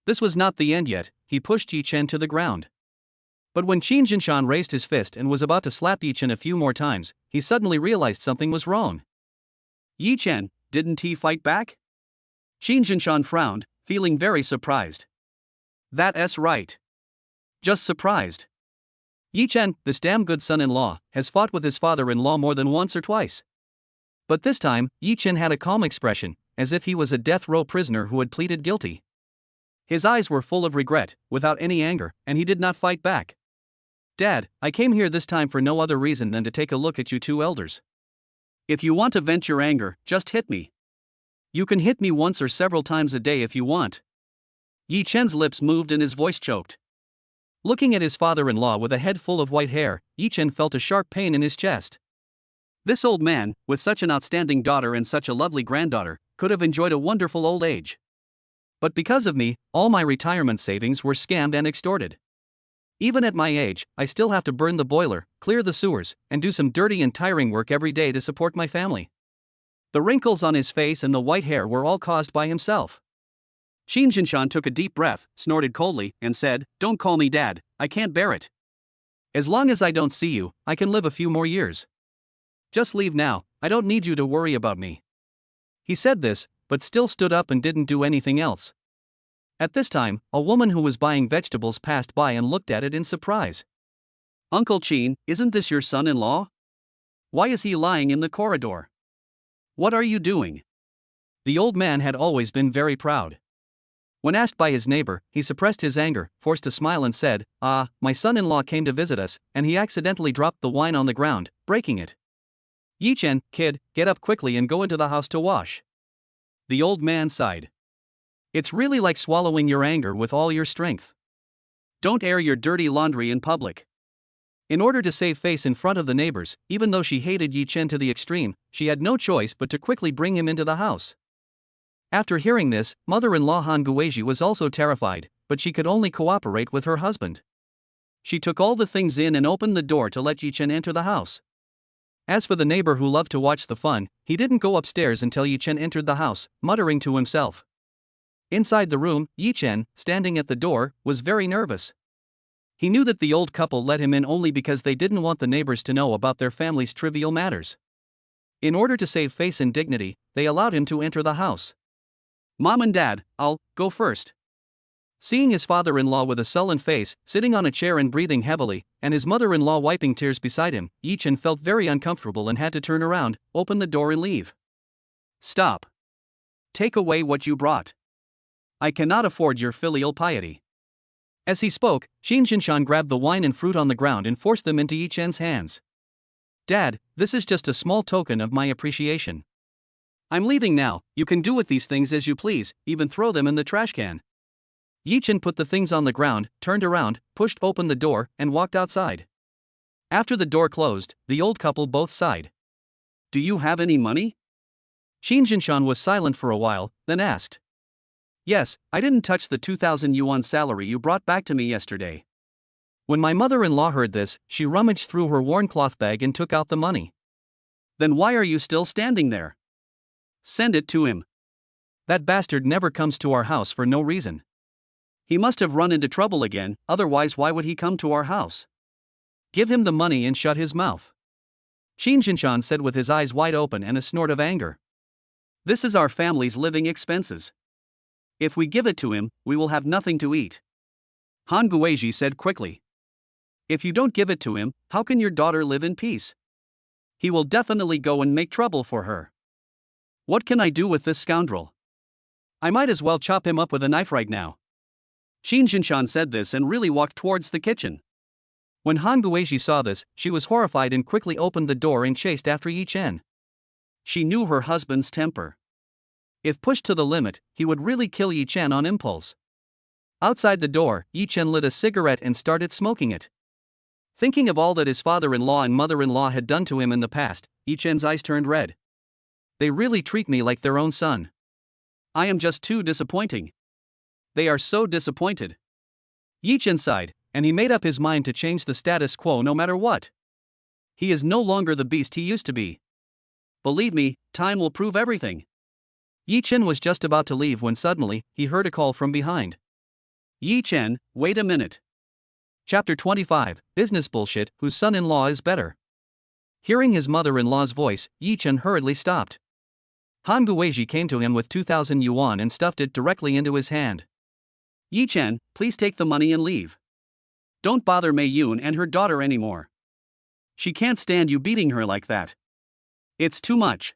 This was not the end yet, he pushed Yi Chen to the ground. But when Qin Jinshan raised his fist and was about to slap Yi Chen a few more times, he suddenly realized something was wrong. Yi Chen, didn't he fight back? Qin Jinshan frowned, feeling very surprised. That's right. Just surprised. Yi Chen, this damn good son-in-law, has fought with his father-in-law more than once or twice. But this time, Yi Chen had a calm expression, as if he was a death row prisoner who had pleaded guilty. His eyes were full of regret, without any anger, and he did not fight back. Dad, I came here this time for no other reason than to take a look at you 2 elders. If you want to vent your anger, just hit me. You can hit me once or several times a day if you want. Yi Chen's lips moved and his voice choked. Looking at his father-in-law with a head full of white hair, Yi Chen felt a sharp pain in his chest. This old man, with such an outstanding daughter and such a lovely granddaughter, could have enjoyed a wonderful old age. But because of me, all my retirement savings were scammed and extorted. Even at my age, I still have to burn the boiler, clear the sewers, and do some dirty and tiring work every day to support my family. The wrinkles on his face and the white hair were all caused by himself. Qin Jinshan took a deep breath, snorted coldly, and said, "Don't call me Dad, I can't bear it. As long as I don't see you, I can live a few more years. Just leave now, I don't need you to worry about me." He said this, but still stood up and didn't do anything else. At this time, a woman who was buying vegetables passed by and looked at it in surprise. "Uncle Qin, isn't this your son-in-law? Why is he lying in the corridor? What are you doing?" The old man had always been very proud. When asked by his neighbor, he suppressed his anger, forced a smile and said, "Ah, my son-in-law came to visit us, and he accidentally dropped the wine on the ground, breaking it. Yi-chen, kid, get up quickly and go into the house to wash." The old man sighed. It's really like swallowing your anger with all your strength. Don't air your dirty laundry in public. In order to save face in front of the neighbors, even though she hated Yi-chen to the extreme, she had no choice but to quickly bring him into the house. After hearing this, mother-in-law Han Guizhi was also terrified, but she could only cooperate with her husband. She took all the things in and opened the door to let Yi-chen enter the house. As for the neighbor who loved to watch the fun, he didn't go upstairs until Yi-chen entered the house, muttering to himself. Inside the room, Yi-chen, standing at the door, was very nervous. He knew that the old couple let him in only because they didn't want the neighbors to know about their family's trivial matters. In order to save face and dignity, they allowed him to enter the house. "Mom and Dad, I'll go first." Seeing his father-in-law with a sullen face, sitting on a chair and breathing heavily, and his mother-in-law wiping tears beside him, Yi-chen felt very uncomfortable and had to turn around, open the door and leave. "Stop. Take away what you brought. I cannot afford your filial piety." As he spoke, Qin Jinshan grabbed the wine and fruit on the ground and forced them into Yi-chen's hands. "Dad, this is just a small token of my appreciation. I'm leaving now, you can do with these things as you please, even throw them in the trash can." Yi-chen put the things on the ground, turned around, pushed open the door, and walked outside. After the door closed, the old couple both sighed. "Do you have any money?" Qin Jinshan was silent for a while, then asked. "Yes, I didn't touch the 2,000 yuan salary you brought back to me yesterday." When my mother-in-law heard this, she rummaged through her worn cloth bag and took out the money. "Then why are you still standing there? Send it to him. That bastard never comes to our house for no reason. He must have run into trouble again, otherwise why would he come to our house? Give him the money and shut his mouth." Qin Jinshan said with his eyes wide open and a snort of anger. "This is our family's living expenses. If we give it to him, we will have nothing to eat." Han Guizhi said quickly. "If you don't give it to him, how can your daughter live in peace? He will definitely go and make trouble for her. What can I do with this scoundrel? I might as well chop him up with a knife right now." Qin Jinshan said this and really walked towards the kitchen. When Han Guizhi saw this, she was horrified and quickly opened the door and chased after Yi-chen. She knew her husband's temper. If pushed to the limit, he would really kill Yi-chen on impulse. Outside the door, Yi-chen lit a cigarette and started smoking it. Thinking of all that his father-in-law and mother-in-law had done to him in the past, Yi-chen's eyes turned red. They really treat me like their own son. I am just too disappointing. They are so disappointed. Yi-chen sighed, and he made up his mind to change the status quo no matter what. He is no longer the beast he used to be. Believe me, time will prove everything. Yi-chen was just about to leave when suddenly, he heard a call from behind. "Yi-chen, wait a minute." Chapter 25, Business Bullshit, Whose Son-in-Law is Better. Hearing his mother-in-law's voice, Yi-chen hurriedly stopped. Han Guizhi came to him with 2,000 yuan and stuffed it directly into his hand. "Yi-chen, please take the money and leave. Don't bother Mei Yun and her daughter anymore. She can't stand you beating her like that. It's too much."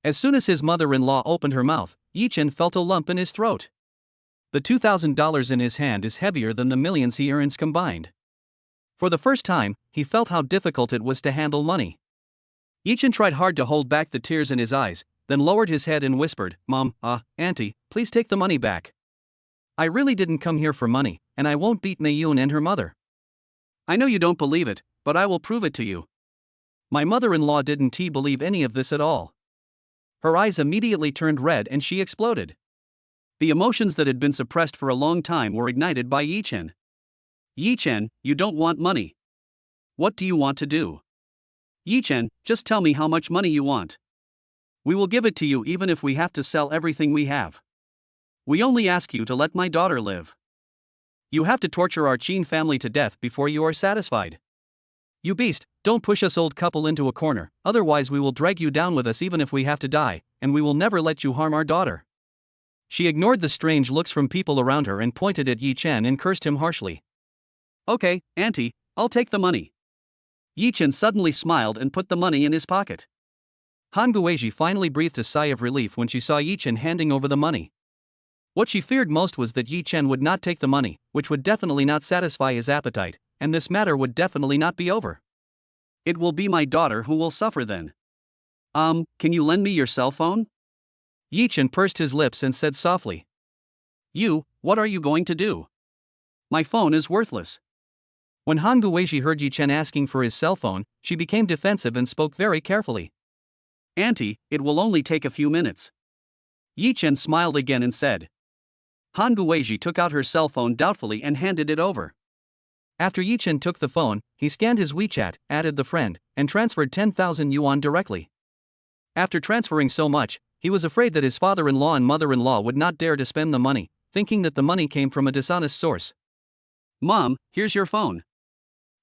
As soon as his mother-in-law opened her mouth, Yi-chen felt a lump in his throat. The $2,000 in his hand is heavier than the millions he earns combined. For the first time, he felt how difficult it was to handle money. Yi-chen tried hard to hold back the tears in his eyes, then lowered his head and whispered, "Mom, Auntie, please take the money back. I really didn't come here for money, and I won't beat Mei Yun and her mother. I know you don't believe it, but I will prove it to you." My mother-in-law didn't believe any of this at all. Her eyes immediately turned red and she exploded. The emotions that had been suppressed for a long time were ignited by Yi-chen. "Yi-chen, you don't want money. What do you want to do? Yi-chen, just tell me how much money you want. We will give it to you even if we have to sell everything we have. We only ask you to let my daughter live. You have to torture our Qin family to death before you are satisfied. You beast, don't push us old couple into a corner, otherwise we will drag you down with us even if we have to die, and we will never let you harm our daughter." She ignored the strange looks from people around her and pointed at Yi-chen and cursed him harshly. "Okay, Auntie, I'll take the money." Yi-chen suddenly smiled and put the money in his pocket. Han Guizhi finally breathed a sigh of relief when she saw Yi-chen handing over the money. What she feared most was that Yi Chen would not take the money, which would definitely not satisfy his appetite, and this matter would definitely not be over. It will be my daughter who will suffer then. Can you lend me your cell phone? Yi Chen pursed his lips and said softly. What are you going to do? My phone is worthless. When Han Guizhi heard Yi Chen asking for his cell phone, she became defensive and spoke very carefully. Auntie, it will only take a few minutes. Yi Chen smiled again and said. Han Guizhi took out her cell phone doubtfully and handed it over. After Yi Chen took the phone, he scanned his WeChat, added the friend, and transferred 10,000 yuan directly. After transferring so much, he was afraid that his father-in-law and mother-in-law would not dare to spend the money, thinking that the money came from a dishonest source. Mom, here's your phone.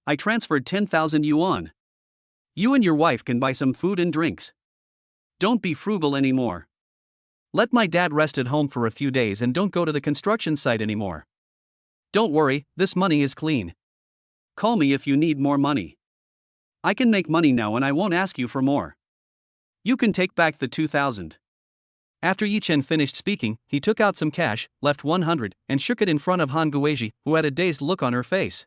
I transferred 10,000 yuan. You and your wife can buy some food and drinks. Don't be frugal anymore. Let my dad rest at home for a few days and don't go to the construction site anymore. Don't worry, this money is clean. Call me if you need more money. I can make money now and I won't ask you for more. You can take back the 2,000. After Yi Chen finished speaking, he took out some cash, left 100, and shook it in front of Han Guizhi, who had a dazed look on her face.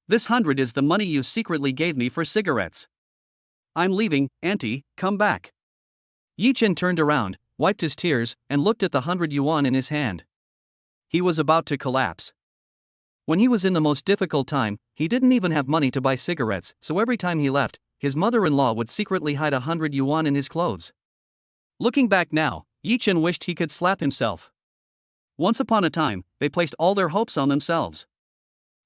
This 100 is the money you secretly gave me for cigarettes. I'm leaving, Auntie, come back. Yi Chen turned around, wiped his tears, and looked at the 100 yuan in his hand. He was about to collapse. When he was in the most difficult time, he didn't even have money to buy cigarettes, so every time he left, his mother-in-law would secretly hide 100 yuan in his clothes. Looking back now, Yi Chen wished he could slap himself. Once upon a time, they placed all their hopes on themselves.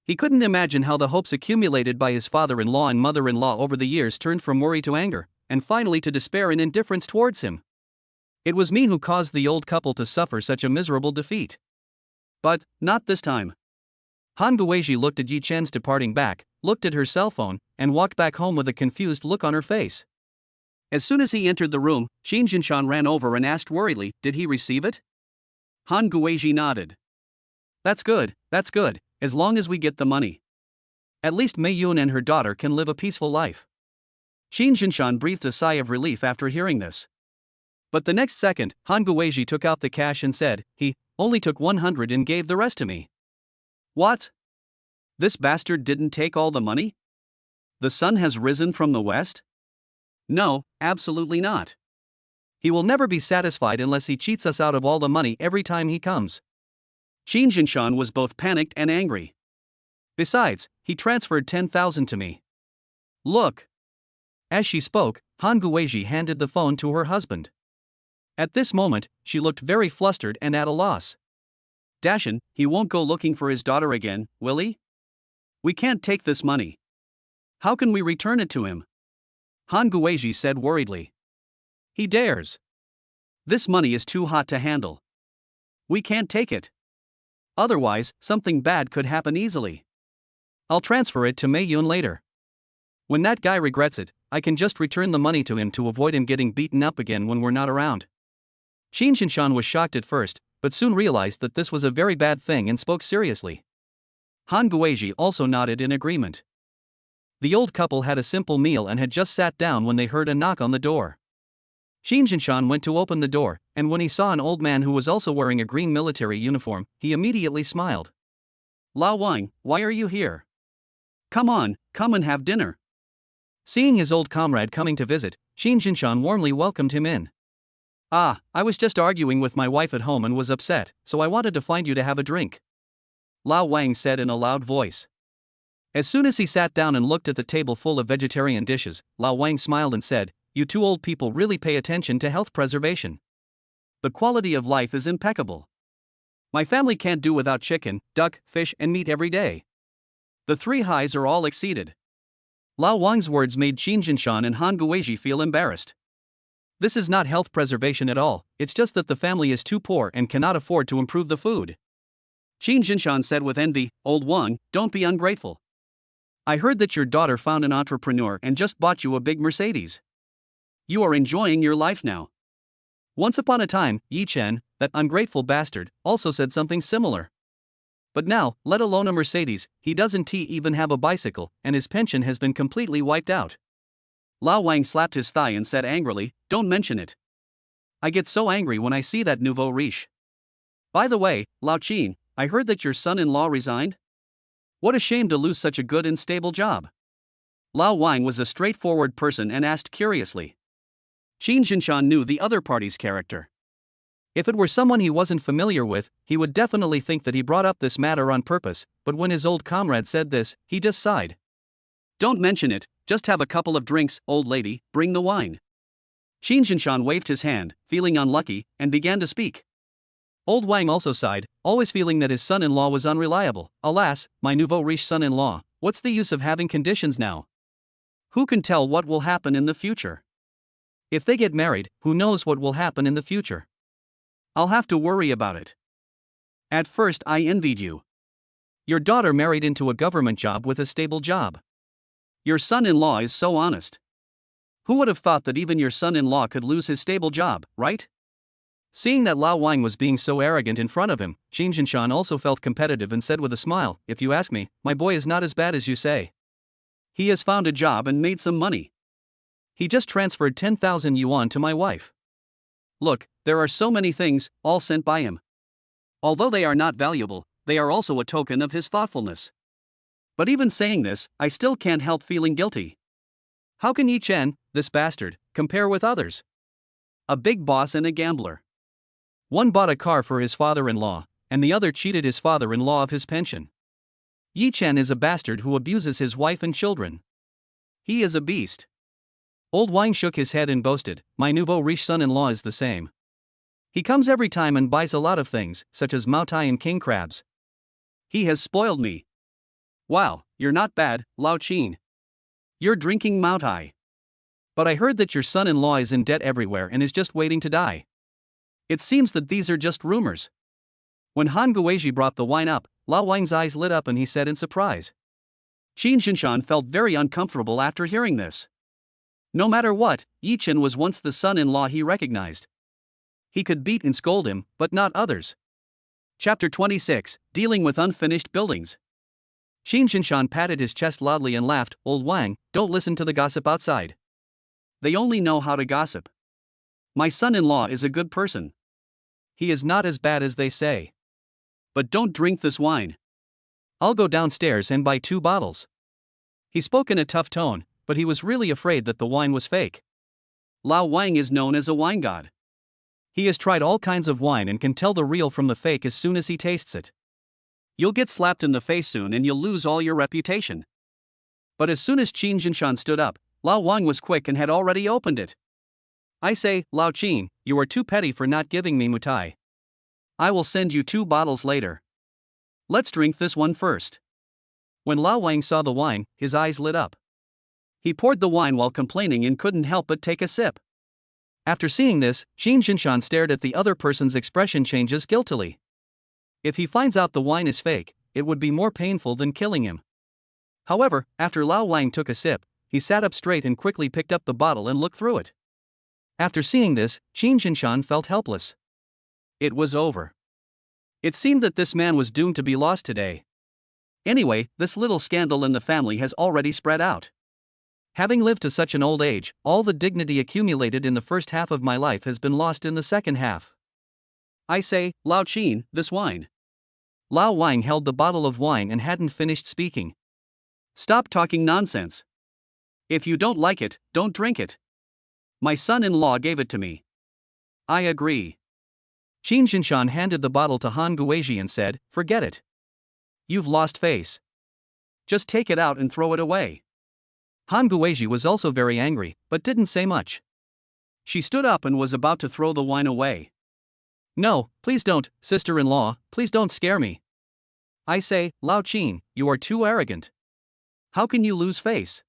He couldn't imagine how the hopes accumulated by his father-in-law and mother-in-law over the years turned from worry to anger, and finally to despair and indifference towards him. It was me who caused the old couple to suffer such a miserable defeat. But, not this time. Han Guizhi looked at Yi Chen's departing back, looked at her cell phone, and walked back home with a confused look on her face. As soon as he entered the room, Qin Jinshan ran over and asked worriedly, did he receive it? Han Guizhi nodded. That's good, as long as we get the money. At least Mei Yun and her daughter can live a peaceful life. Qin Jinshan breathed a sigh of relief after hearing this. But the next second, Han Guizhi took out the cash and said, he only took 100 and gave the rest to me. What? This bastard didn't take all the money? The sun has risen from the west? No, absolutely not. He will never be satisfied unless he cheats us out of all the money every time he comes. Qin Jinshan was both panicked and angry. Besides, he transferred 10,000 to me. Look. As she spoke, Han Guizhi handed the phone to her husband. At this moment, she looked very flustered and at a loss. Dashin, he won't go looking for his daughter again, will he? We can't take this money. How can we return it to him? Han Guizhi said worriedly. He dares. This money is too hot to handle. We can't take it. Otherwise, something bad could happen easily. I'll transfer it to Mei Yun later. When that guy regrets it, I can just return the money to him to avoid him getting beaten up again when we're not around. Qin Jinshan was shocked at first, but soon realized that this was a very bad thing and spoke seriously. Han Guizhi also nodded in agreement. The old couple had a simple meal and had just sat down when they heard a knock on the door. Qin Jinshan went to open the door, and when he saw an old man who was also wearing a green military uniform, he immediately smiled. Lao Wang, why are you here? Come on, come and have dinner. Seeing his old comrade coming to visit, Qin Jinshan warmly welcomed him in. Ah, I was just arguing with my wife at home and was upset, so I wanted to find you to have a drink. Lao Wang said in a loud voice. As soon as he sat down and looked at the table full of vegetarian dishes, Lao Wang smiled and said, you two old people really pay attention to health preservation. The quality of life is impeccable. My family can't do without chicken, duck, fish, and meat every day. The 3 highs are all exceeded. Lao Wang's words made Qin Jinshan and Han Guizhi feel embarrassed. This is not health preservation at all, it's just that the family is too poor and cannot afford to improve the food. Qin Jinshan said with envy, Old Wang, don't be ungrateful. I heard that your daughter found an entrepreneur and just bought you a big Mercedes. You are enjoying your life now. Once upon a time, Yi Chen, that ungrateful bastard, also said something similar. But now, let alone a Mercedes, he doesn't even have a bicycle, and his pension has been completely wiped out. Lao Wang slapped his thigh and said angrily, don't mention it. I get so angry when I see that nouveau riche. By the way, Lao Qin, I heard that your son-in-law resigned? What a shame to lose such a good and stable job. Lao Wang was a straightforward person and asked curiously. Qin Jinshan knew the other party's character. If it were someone he wasn't familiar with, he would definitely think that he brought up this matter on purpose, but when his old comrade said this, he just sighed. Don't mention it, just have a couple of drinks, old lady, bring the wine. Qin Jinshan waved his hand, feeling unlucky, and began to speak. Old Wang also sighed, always feeling that his son-in-law was unreliable. Alas, my nouveau riche son-in-law, what's the use of having conditions now? Who can tell what will happen in the future? If they get married, who knows what will happen in the future? I'll have to worry about it. At first I envied you. Your daughter married into a government job with a stable job. Your son-in-law is so honest. Who would have thought that even your son-in-law could lose his stable job, right? Seeing that Lao Wang was being so arrogant in front of him, Qin Jinshan also felt competitive and said with a smile, if you ask me, my boy is not as bad as you say. He has found a job and made some money. He just transferred 10,000 yuan to my wife. Look, there are so many things, all sent by him. Although they are not valuable, they are also a token of his thoughtfulness. But even saying this, I still can't help feeling guilty. How can Yi Chen, this bastard, compare with others? A big boss and a gambler. One bought a car for his father-in-law, and the other cheated his father-in-law of his pension. Yi Chen is a bastard who abuses his wife and children. He is a beast. Old Wang shook his head and boasted, my nouveau riche son-in-law is the same. He comes every time and buys a lot of things, such as Mao Tai and king crabs. He has spoiled me. Wow, you're not bad, Lao Qin. You're drinking Mao Tai. But I heard that your son-in-law is in debt everywhere and is just waiting to die. It seems that these are just rumors. When Han Guizhi brought the wine up, Lao Wang's eyes lit up and he said in surprise. Qin Jinshan felt very uncomfortable after hearing this. No matter what, Yi Chen was once the son-in-law he recognized. He could beat and scold him, but not others. Chapter 26, Dealing with Unfinished Buildings. Qin Jinshan patted his chest loudly and laughed, Old Wang, don't listen to the gossip outside. They only know how to gossip. My son-in-law is a good person. He is not as bad as they say. But don't drink this wine. I'll go downstairs and buy 2 bottles. He spoke in a tough tone, but he was really afraid that the wine was fake. Lao Wang is known as a wine god. He has tried all kinds of wine and can tell the real from the fake as soon as he tastes it. You'll get slapped in the face soon and you'll lose all your reputation. But as soon as Qin Jinshan stood up, Lao Wang was quick and had already opened it. I say, Lao Qin, you are too petty for not giving me mutai. I will send you 2 bottles later. Let's drink this one first. When Lao Wang saw the wine, his eyes lit up. He poured the wine while complaining and couldn't help but take a sip. After seeing this, Qin Jinshan stared at the other person's expression changes guiltily. If he finds out the wine is fake, it would be more painful than killing him. However, after Lao Wang took a sip, he sat up straight and quickly picked up the bottle and looked through it. After seeing this, Qin Jinshan felt helpless. It was over. It seemed that this man was doomed to be lost today. Anyway, this little scandal in the family has already spread out. Having lived to such an old age, all the dignity accumulated in the first half of my life has been lost in the second half. I say, Lao Qin, this wine. Lao Wang held the bottle of wine and hadn't finished speaking. Stop talking nonsense. If you don't like it, don't drink it. My son-in-law gave it to me. I agree. Qin Jinshan handed the bottle to Han Guizhi and said, forget it. You've lost face. Just take it out and throw it away. Han Guizhi was also very angry, but didn't say much. She stood up and was about to throw the wine away. No, please don't, sister-in-law, please don't scare me. I say, Lao Qin, you are too arrogant. How can you lose face?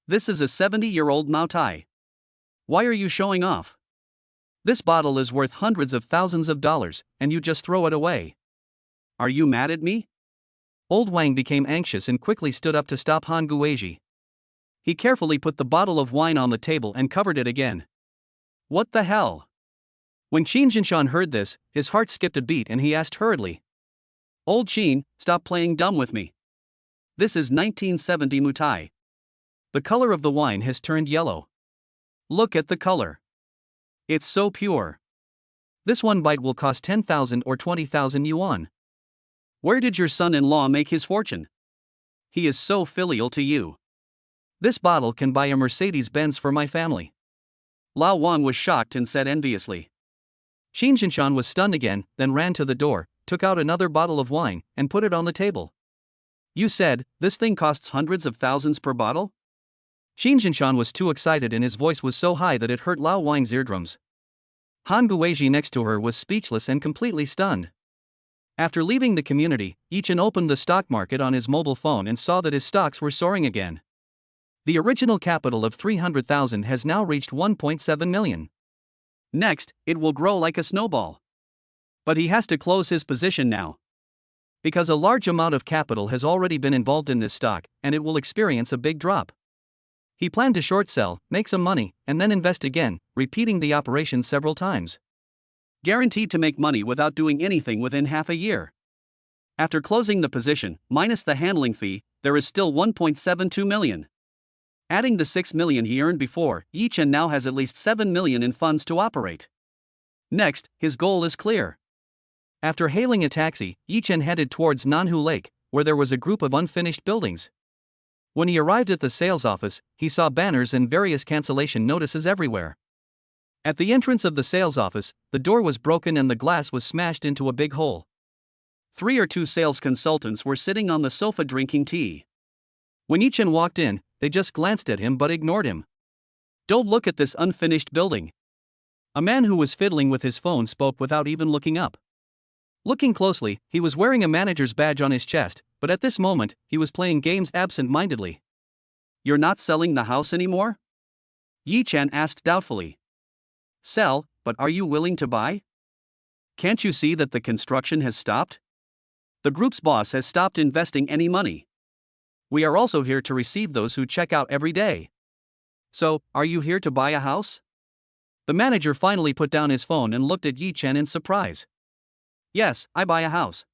This is a 70-year-old Mao Tai. Why are you showing off? This bottle is worth hundreds of thousands of dollars, and you just throw it away. Are you mad at me? Old Wang became anxious and quickly stood up to stop Han Guizhi. He carefully put the bottle of wine on the table and covered it again. What the hell? When Qin Jinshan heard this, his heart skipped a beat and he asked hurriedly. Old Qin, stop playing dumb with me. This is 1970 mutai. The color of the wine has turned yellow. Look at the color. It's so pure. This one bite will cost 10,000 or 20,000 yuan. Where did your son-in-law make his fortune? He is so filial to you. This bottle can buy a Mercedes-Benz for my family. Lao Wang was shocked and said enviously. Xin Jinshan was stunned again, then ran to the door, took out another bottle of wine, and put it on the table. You said, this thing costs hundreds of thousands per bottle? Xin Jinshan was too excited and his voice was so high that it hurt Lao Wang's eardrums. Han Guizhi next to her was speechless and completely stunned. After leaving the community, Yichen opened the stock market on his mobile phone and saw that his stocks were soaring again. The original capital of 300,000 has now reached 1.7 million. Next, it will grow like a snowball. But he has to close his position now. Because a large amount of capital has already been involved in this stock, and it will experience a big drop. He planned to short sell, make some money, and then invest again, repeating the operation several times. Guaranteed to make money without doing anything within half a year. After closing the position, minus the handling fee, there is still 1.72 million. Adding the 6 million he earned before, Yichen now has at least 7 million in funds to operate. Next, his goal is clear. After hailing a taxi, Yichen headed towards Nanhu Lake, where there was a group of unfinished buildings. When he arrived at the sales office, he saw banners and various cancellation notices everywhere. At the entrance of the sales office, the door was broken and the glass was smashed into a big hole. 3 or 2 sales consultants were sitting on the sofa drinking tea. When Yichen walked in, they just glanced at him but ignored him. Don't look at this unfinished building. A man who was fiddling with his phone spoke without even looking up. Looking closely, he was wearing a manager's badge on his chest, but at this moment, he was playing games absent-mindedly. You're not selling the house anymore? Yichen asked doubtfully. Sell, but are you willing to buy? Can't you see that the construction has stopped? The group's boss has stopped investing any money. We are also here to receive those who check out every day. So, are you here to buy a house? The manager finally put down his phone and looked at Yichen in surprise. Yes, I buy a house.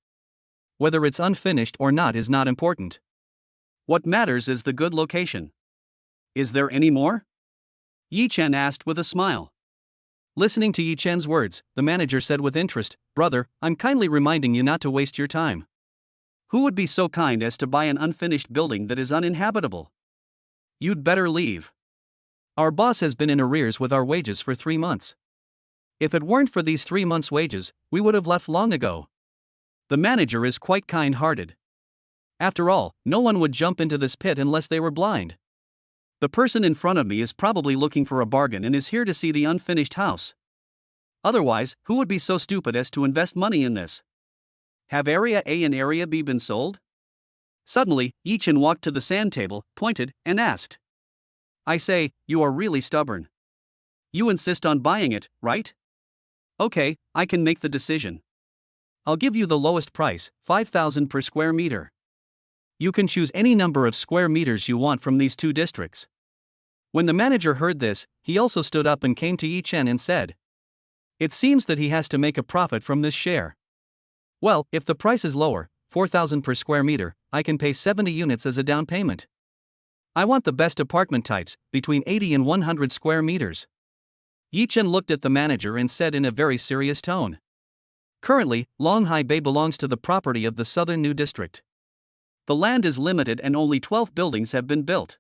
Whether it's unfinished or not is not important. What matters is the good location. Is there any more? Yichen asked with a smile. Listening to Yichen's words, the manager said with interest, Brother, I'm kindly reminding you not to waste your time. Who would be so kind as to buy an unfinished building that is uninhabitable? You'd better leave. Our boss has been in arrears with our wages for 3 months. If it weren't for these 3 months' wages, we would have left long ago. The manager is quite kind-hearted. After all, no one would jump into this pit unless they were blind. The person in front of me is probably looking for a bargain and is here to see the unfinished house. Otherwise, who would be so stupid as to invest money in this? Have Area A and Area B been sold? Suddenly, Yichen walked to the sand table, pointed, and asked. I say, you are really stubborn. You insist on buying it, right? Okay, I can make the decision. I'll give you the lowest price, 5,000 per square meter. You can choose any number of square meters you want from these 2 districts. When the manager heard this, he also stood up and came to Yichen and said. It seems that he has to make a profit from this share. Well, if the price is lower, 4,000 per square meter, I can pay 70 units as a down payment. I want the best apartment types, between 80 and 100 square meters. Yichen looked at the manager and said in a very serious tone. Currently, Longhai Bay belongs to the property of the Southern New District. The land is limited and only 12 buildings have been built.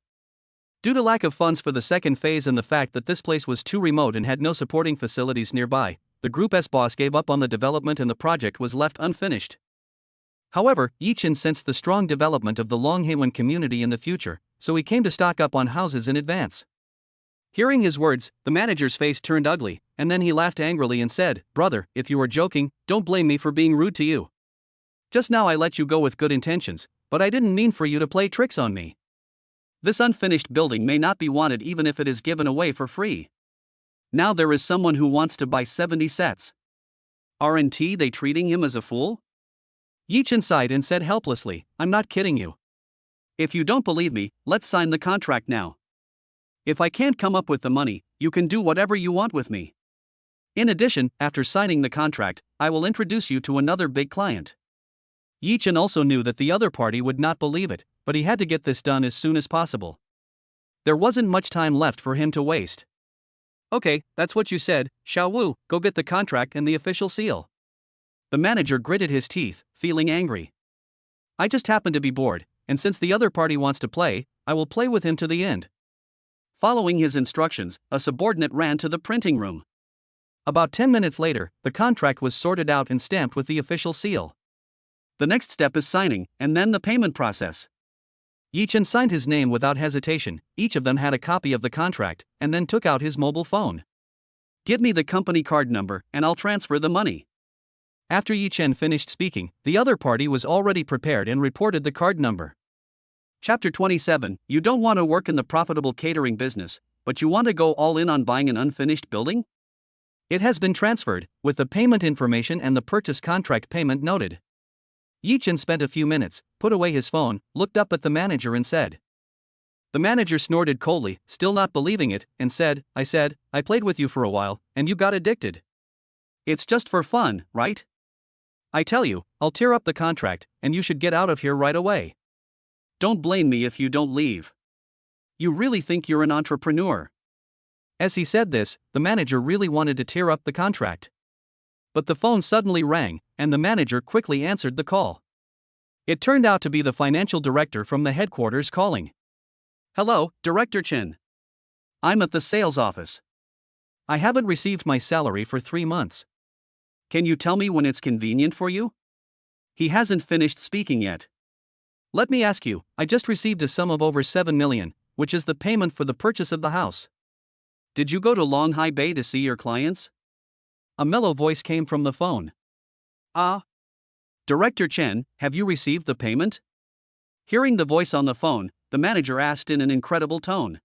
Due to lack of funds for the second phase and the fact that this place was too remote and had no supporting facilities nearby, the group's boss gave up on the development and the project was left unfinished. However, Yichen sensed the strong development of the Longhaiwan community in the future, so he came to stock up on houses in advance. Hearing his words, the manager's face turned ugly, and then he laughed angrily and said, Brother, if you are joking, don't blame me for being rude to you. Just now I let you go with good intentions, but I didn't mean for you to play tricks on me. This unfinished building may not be wanted even if it is given away for free. Now there is someone who wants to buy 70 sets. Aren't they treating him as a fool? Yichen sighed and said helplessly, I'm not kidding you. If you don't believe me, let's sign the contract now. If I can't come up with the money, you can do whatever you want with me. In addition, after signing the contract, I will introduce you to another big client. Yichen also knew that the other party would not believe it, but he had to get this done as soon as possible. There wasn't much time left for him to waste. Okay, that's what you said, Xiao Wu, go get the contract and the official seal. The manager gritted his teeth, feeling angry. I just happen to be bored, and since the other party wants to play, I will play with him to the end. Following his instructions, a subordinate ran to the printing room. About 10 minutes later, the contract was sorted out and stamped with the official seal. The next step is signing, and then the payment process. Yi Chen signed his name without hesitation. Each of them had a copy of the contract, and then took out his mobile phone. Give me the company card number, and I'll transfer the money. After Yi Chen finished speaking, the other party was already prepared and reported the card number. Chapter 27. You don't want to work in the profitable catering business, but you want to go all in on buying an unfinished building? It has been transferred, with the payment information and the purchase contract payment noted. Yi Chen spent a few minutes, put away his phone, looked up at the manager and said. The manager snorted coldly, still not believing it, and said, I played with you for a while, and you got addicted. It's just for fun, right? I tell you, I'll tear up the contract, and you should get out of here right away. Don't blame me if you don't leave. You really think you're an entrepreneur? As he said this, the manager really wanted to tear up the contract. But the phone suddenly rang, and the manager quickly answered the call. It turned out to be the financial director from the headquarters calling. Hello, Director Chen. I'm at the sales office. I haven't received my salary for 3 months. Can you tell me when it's convenient for you? He hasn't finished speaking yet. Let me ask you, I just received a sum of over 7 million, which is the payment for the purchase of the house. Did you go to Longhai Bay to see your clients? A mellow voice came from the phone. Director Chen, have you received the payment? Hearing the voice on the phone, the manager asked in an incredible tone.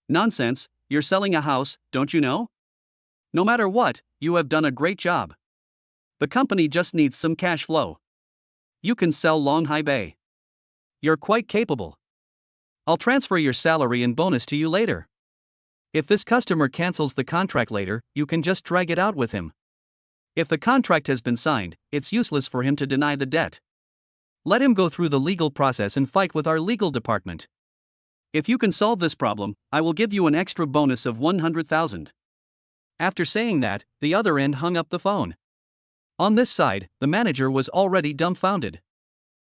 Nonsense, you're selling a house, don't you know? No matter what, you have done a great job. The company just needs some cash flow. You can sell Longhai Bay. You're quite capable. I'll transfer your salary and bonus to you later. If this customer cancels the contract later, you can just drag it out with him. If the contract has been signed, it's useless for him to deny the debt. Let him go through the legal process and fight with our legal department. If you can solve this problem, I will give you an extra bonus of 100,000. After saying that, the other end hung up the phone. On this side, the manager was already dumbfounded.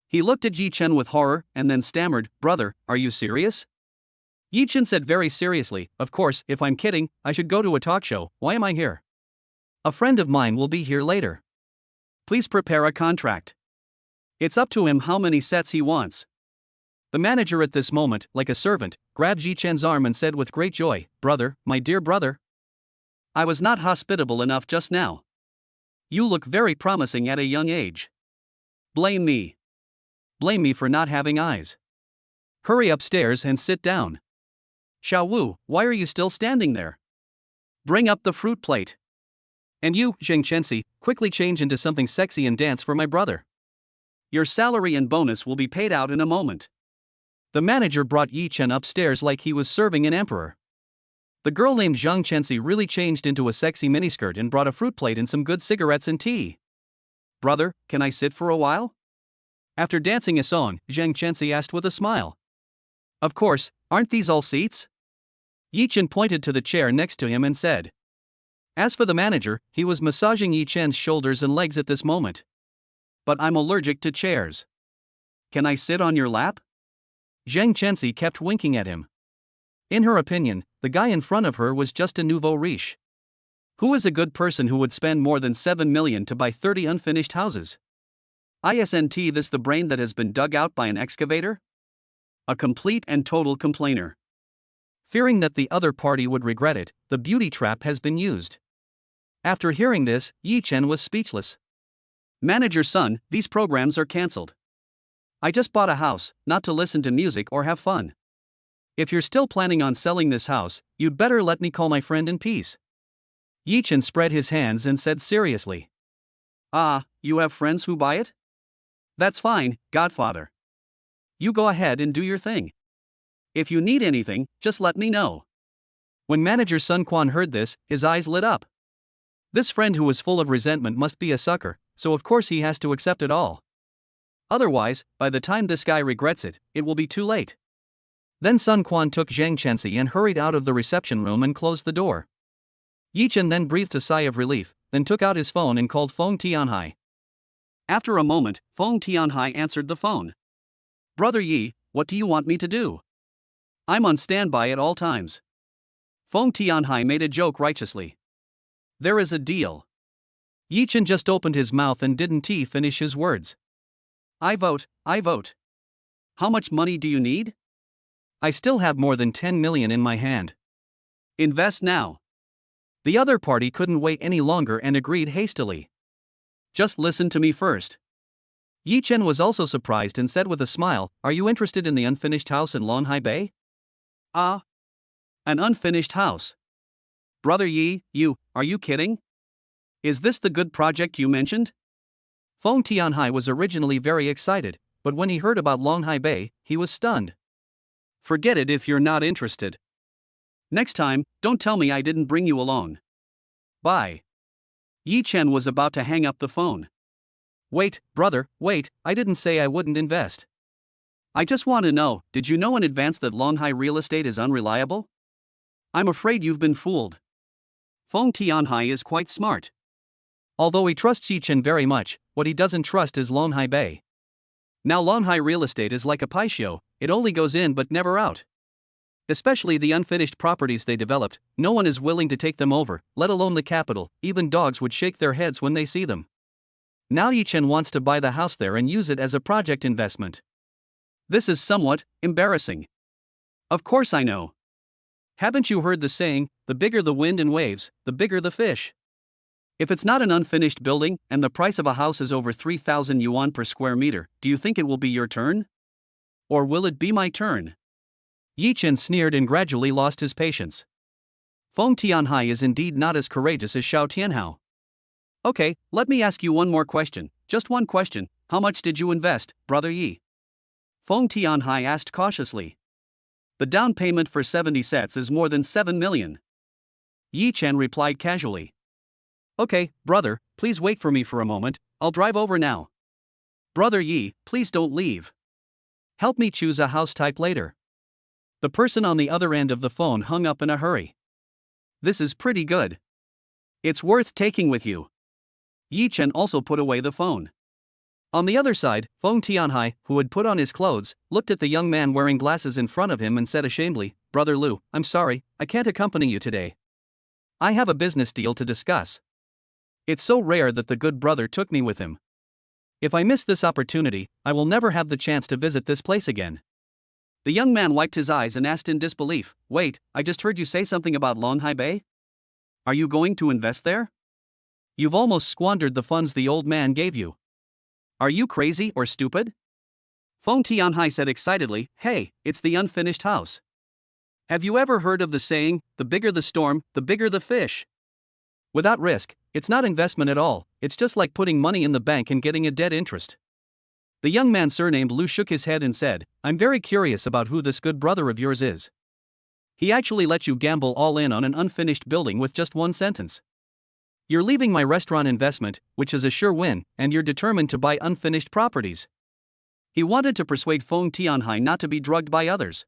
He looked at Yi Chen with horror and then stammered, Brother, are you serious? Yi Chen said very seriously, Of course, if I'm kidding, I should go to a talk show, why am I here? A friend of mine will be here later. Please prepare a contract. It's up to him how many sets he wants. The manager at this moment, like a servant, grabbed Yi Chen's arm and said with great joy, Brother, my dear brother. I was not hospitable enough just now. You look very promising at a young age. Blame me. Blame me for not having eyes. Hurry upstairs and sit down. Xiao Wu, why are you still standing there? Bring up the fruit plate. And you, Zheng Chenxi, quickly change into something sexy and dance for my brother. Your salary and bonus will be paid out in a moment. The manager brought Yi Chen upstairs like he was serving an emperor. The girl named Zheng Chenxi really changed into a sexy miniskirt and brought a fruit plate and some good cigarettes and tea. Brother, can I sit for a while? After dancing a song, Zheng Chenxi asked with a smile. Of course, aren't these all seats? Yi Chen pointed to the chair next to him and said. As for the manager, he was massaging Yi Chen's shoulders and legs at this moment. But I'm allergic to chairs. Can I sit on your lap? Zheng Chenxi kept winking at him. In her opinion, the guy in front of her was just a nouveau riche. Who is a good person who would spend more than 7 million to buy 30 unfinished houses? Isn't this the brain that has been dug out by an excavator? A complete and total complainer. Fearing that the other party would regret it, the beauty trap has been used. After hearing this, Yi Chen was speechless. Manager son, these programs are cancelled. I just bought a house, not to listen to music or have fun. If you're still planning on selling this house, you'd better let me call my friend in peace. Yi Chen spread his hands and said seriously. You have friends who buy it? That's fine, Godfather. You go ahead and do your thing. If you need anything, just let me know. When manager Sun Quan heard this, his eyes lit up. This friend who was full of resentment must be a sucker, so of course he has to accept it all. Otherwise, by the time this guy regrets it, it will be too late. Then Sun Quan took Zheng Chenxi and hurried out of the reception room and closed the door. Yi Chen then breathed a sigh of relief, then took out his phone and called Feng Tianhai. After a moment, Feng Tianhai answered the phone. Brother Yi, what do you want me to do? I'm on standby at all times. Feng Tianhai made a joke righteously. There is a deal. Yi Chen just opened his mouth and didn't finish his words. I vote. How much money do you need? I still have more than 10 million in my hand. Invest now. The other party couldn't wait any longer and agreed hastily. Just listen to me first. Yi Chen was also surprised and said with a smile, Are you interested in the unfinished house in Longhai Bay? Ah. An unfinished house. Brother Yi, are you kidding? Is this the good project you mentioned? Feng Tianhai was originally very excited, but when he heard about Longhai Bay, he was stunned. Forget it if you're not interested. Next time, don't tell me I didn't bring you along. Bye. Yi Chen was about to hang up the phone. Wait, brother, wait, I didn't say I wouldn't invest. I just want to know, did you know in advance that Longhai real estate is unreliable? I'm afraid you've been fooled. Feng Tianhai is quite smart. Although he trusts Yi Chen very much, what he doesn't trust is Longhai Bay. Now Longhai real estate is like a pie show, it only goes in but never out. Especially the unfinished properties they developed, no one is willing to take them over, let alone the capital, even dogs would shake their heads when they see them. Now Yi Chen wants to buy the house there and use it as a project investment. This is somewhat embarrassing. Of course I know. Haven't you heard the saying, the bigger the wind and waves, the bigger the fish? If it's not an unfinished building, and the price of a house is over 3,000 yuan per square meter, do you think it will be your turn? Or will it be my turn? Yi Chen sneered and gradually lost his patience. Feng Tianhai is indeed not as courageous as Xiao Tianhao. Okay, let me ask you one more question, just one question, how much did you invest, brother Yi? Feng Tianhai asked cautiously. The down payment for 70 sets is more than 7 million. Yi Chen replied casually. Okay, brother, please wait for me for a moment, I'll drive over now. Brother Yi, please don't leave. Help me choose a house type later. The person on the other end of the phone hung up in a hurry. This is pretty good. It's worth taking with you. Yi Chen also put away the phone. On the other side, Feng Tianhai, who had put on his clothes, looked at the young man wearing glasses in front of him and said ashamedly, Brother Lu, I'm sorry, I can't accompany you today. I have a business deal to discuss. It's so rare that the good brother took me with him. If I miss this opportunity, I will never have the chance to visit this place again. The young man wiped his eyes and asked in disbelief, Wait, I just heard you say something about Longhai Bay? Are you going to invest there? You've almost squandered the funds the old man gave you. Are you crazy or stupid? Feng Tianhai said excitedly, Hey, it's the unfinished house. Have you ever heard of the saying, the bigger the storm, the bigger the fish? Without risk, it's not investment at all, it's just like putting money in the bank and getting a dead interest. The young man surnamed Lu shook his head and said, I'm very curious about who this good brother of yours is. He actually let you gamble all in on an unfinished building with just one sentence. You're leaving my restaurant investment, which is a sure win, and you're determined to buy unfinished properties. He wanted to persuade Feng Tianhai not to be drugged by others.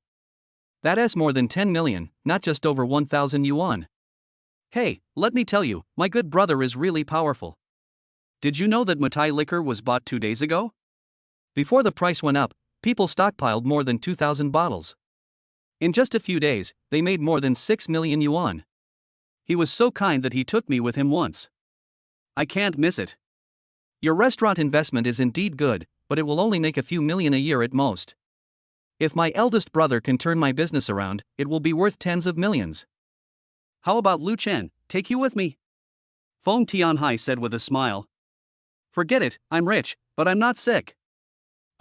That is more than 10 million, not just over 1,000 yuan. Hey, let me tell you, my good brother is really powerful. Did you know that Matai liquor was bought 2 days ago? Before the price went up, people stockpiled more than 2,000 bottles. In just a few days, they made more than 6 million yuan. He was so kind that he took me with him once. I can't miss it. Your restaurant investment is indeed good, but it will only make a few million a year at most. If my eldest brother can turn my business around, it will be worth tens of millions. How about Lu Chen, take you with me? Feng Tianhai said with a smile. Forget it, I'm rich, but I'm not sick.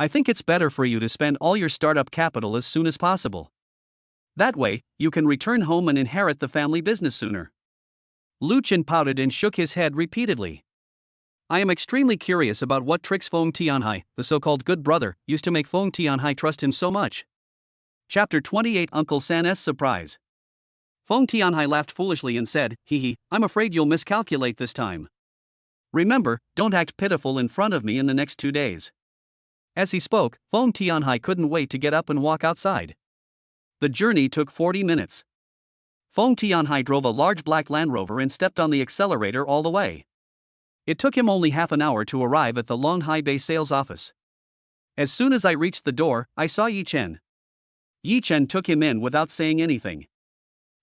I think it's better for you to spend all your startup capital as soon as possible. That way, you can return home and inherit the family business sooner. Lu Chen pouted and shook his head repeatedly. I am extremely curious about what tricks Feng Tianhai, the so-called good brother, used to make Feng Tianhai trust him so much. Chapter 28 Uncle San's Surprise. Feng Tianhai laughed foolishly and said, Hee, I'm afraid you'll miscalculate this time. Remember, don't act pitiful in front of me in the next 2 days. As he spoke, Feng Tianhai couldn't wait to get up and walk outside. The journey took 40 minutes. Fong Tianhai drove a large black Land Rover and stepped on the accelerator all the way. It took him only half an hour to arrive at the Longhai Bay sales office. As soon as I reached the door, I saw Yi Chen. Yi Chen took him in without saying anything.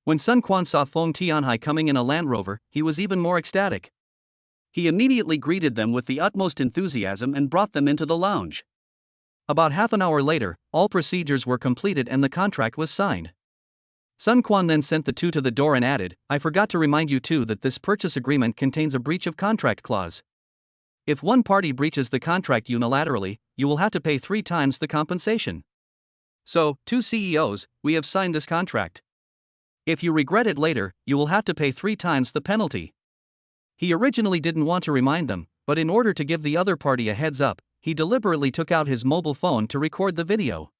When Sun Quan saw Fong Tianhai coming in a Land Rover, he was even more ecstatic. He immediately greeted them with the utmost enthusiasm and brought them into the lounge. About half an hour later, all procedures were completed and the contract was signed. Sun Quan then sent the two to the door and added, "I forgot to remind you too that this purchase agreement contains a breach of contract clause. If one party breaches the contract unilaterally, you will have to pay 3 times the compensation. So, two CEOs, we have signed this contract. If you regret it later, you will have to pay 3 times the penalty." He originally didn't want to remind them, but in order to give the other party a heads up, he deliberately took out his mobile phone to record the video.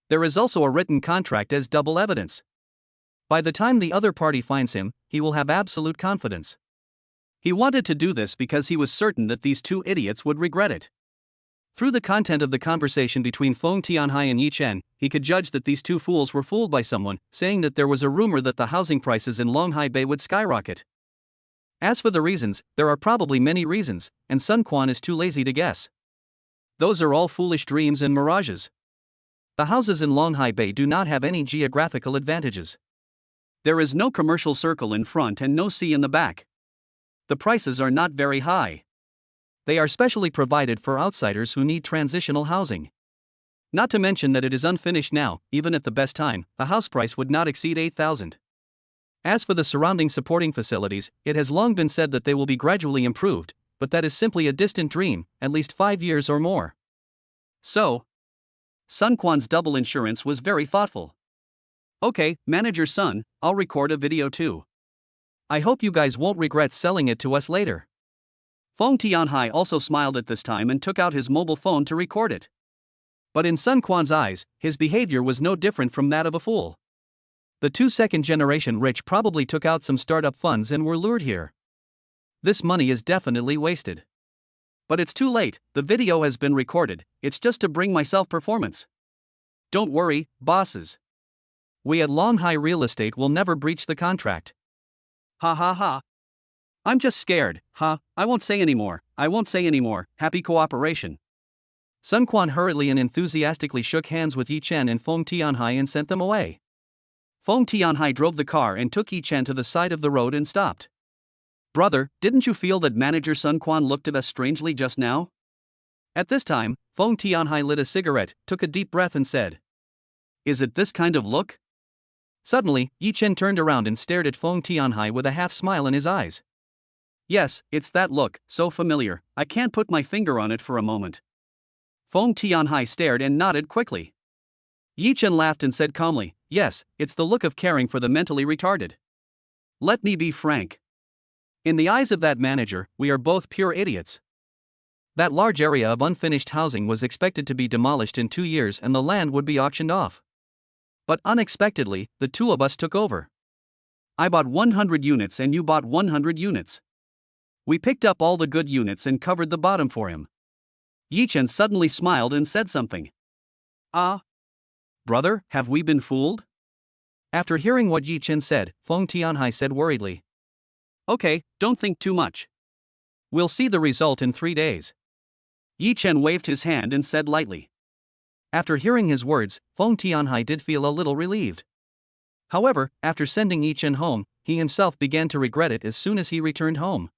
There is also a written contract as double evidence. By the time the other party finds him, he will have absolute confidence. He wanted to do this because he was certain that these two idiots would regret it. Through the content of the conversation between Fong Tianhai and Yi Chen, he could judge that these two fools were fooled by someone, saying that there was a rumor that the housing prices in Longhai Bay would skyrocket. As for the reasons, there are probably many reasons, and Sun Quan is too lazy to guess. Those are all foolish dreams and mirages. The houses in Longhai Bay do not have any geographical advantages. There is no commercial circle in front and no sea in the back. The prices are not very high. They are specially provided for outsiders who need transitional housing. Not to mention that it is unfinished now. Even at the best time, a house price would not exceed 8,000. As for the surrounding supporting facilities, it has long been said that they will be gradually improved, but that is simply a distant dream, at least 5 years or more. So, Sun Quan's double insurance was very thoughtful. "Okay, Manager Sun, I'll record a video too. I hope you guys won't regret selling it to us later." Fong Tianhai also smiled at this time and took out his mobile phone to record it. But in Sun Quan's eyes, his behavior was no different from that of a fool. The two second-generation rich probably took out some startup funds and were lured here. This money is definitely wasted. But it's too late, the video has been recorded, it's just to bring myself performance. Don't worry, bosses. We at Longhai Real Estate will never breach the contract. Ha ha ha. I'm just scared, huh? I won't say anymore, happy cooperation. Sun Quan hurriedly and enthusiastically shook hands with Yi Chen and Fong Tianhai and sent them away. Fong Tianhai drove the car and took Yi Chen to the side of the road and stopped. "Brother, didn't you feel that Manager Sun Quan looked at us strangely just now?" At this time, Fong Tianhai lit a cigarette, took a deep breath and said, "Is it this kind of look?" Suddenly, Yi Chen turned around and stared at Fong Tianhai with a half-smile in his eyes. "Yes, it's that look, so familiar, I can't put my finger on it for a moment." Fong Tianhai stared and nodded quickly. Yi Chen laughed and said calmly, "Yes, it's the look of caring for the mentally retarded. Let me be frank. In the eyes of that manager, we are both pure idiots." That large area of unfinished housing was expected to be demolished in 2 years and the land would be auctioned off. But unexpectedly, the two of us took over. I bought 100 units and you bought 100 units. We picked up all the good units and covered the bottom for him. Yi Chen suddenly smiled and said something. "Ah, brother, have we been fooled?" After hearing what Yi Chen said, Fong Tianhai said worriedly, "Okay, don't think too much. We'll see the result in 3 days." Yi Chen waved his hand and said lightly. After hearing his words, Fong Tianhai did feel a little relieved. However, after sending Yi Chen home, he himself began to regret it as soon as he returned home.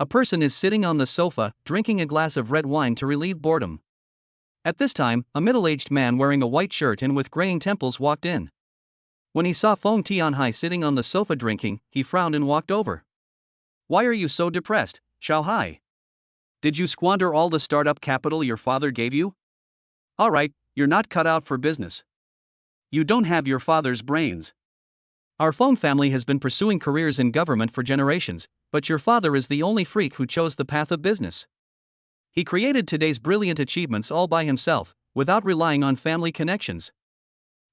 A person is sitting on the sofa, drinking a glass of red wine to relieve boredom. At this time, a middle-aged man wearing a white shirt and with graying temples walked in. When he saw Fong Tianhai sitting on the sofa drinking, he frowned and walked over. "Why are you so depressed, Xiao Hai? Did you squander all the startup capital your father gave you? Alright, you're not cut out for business. You don't have your father's brains. Our Fong family has been pursuing careers in government for generations, but your father is the only freak who chose the path of business. He created today's brilliant achievements all by himself, without relying on family connections.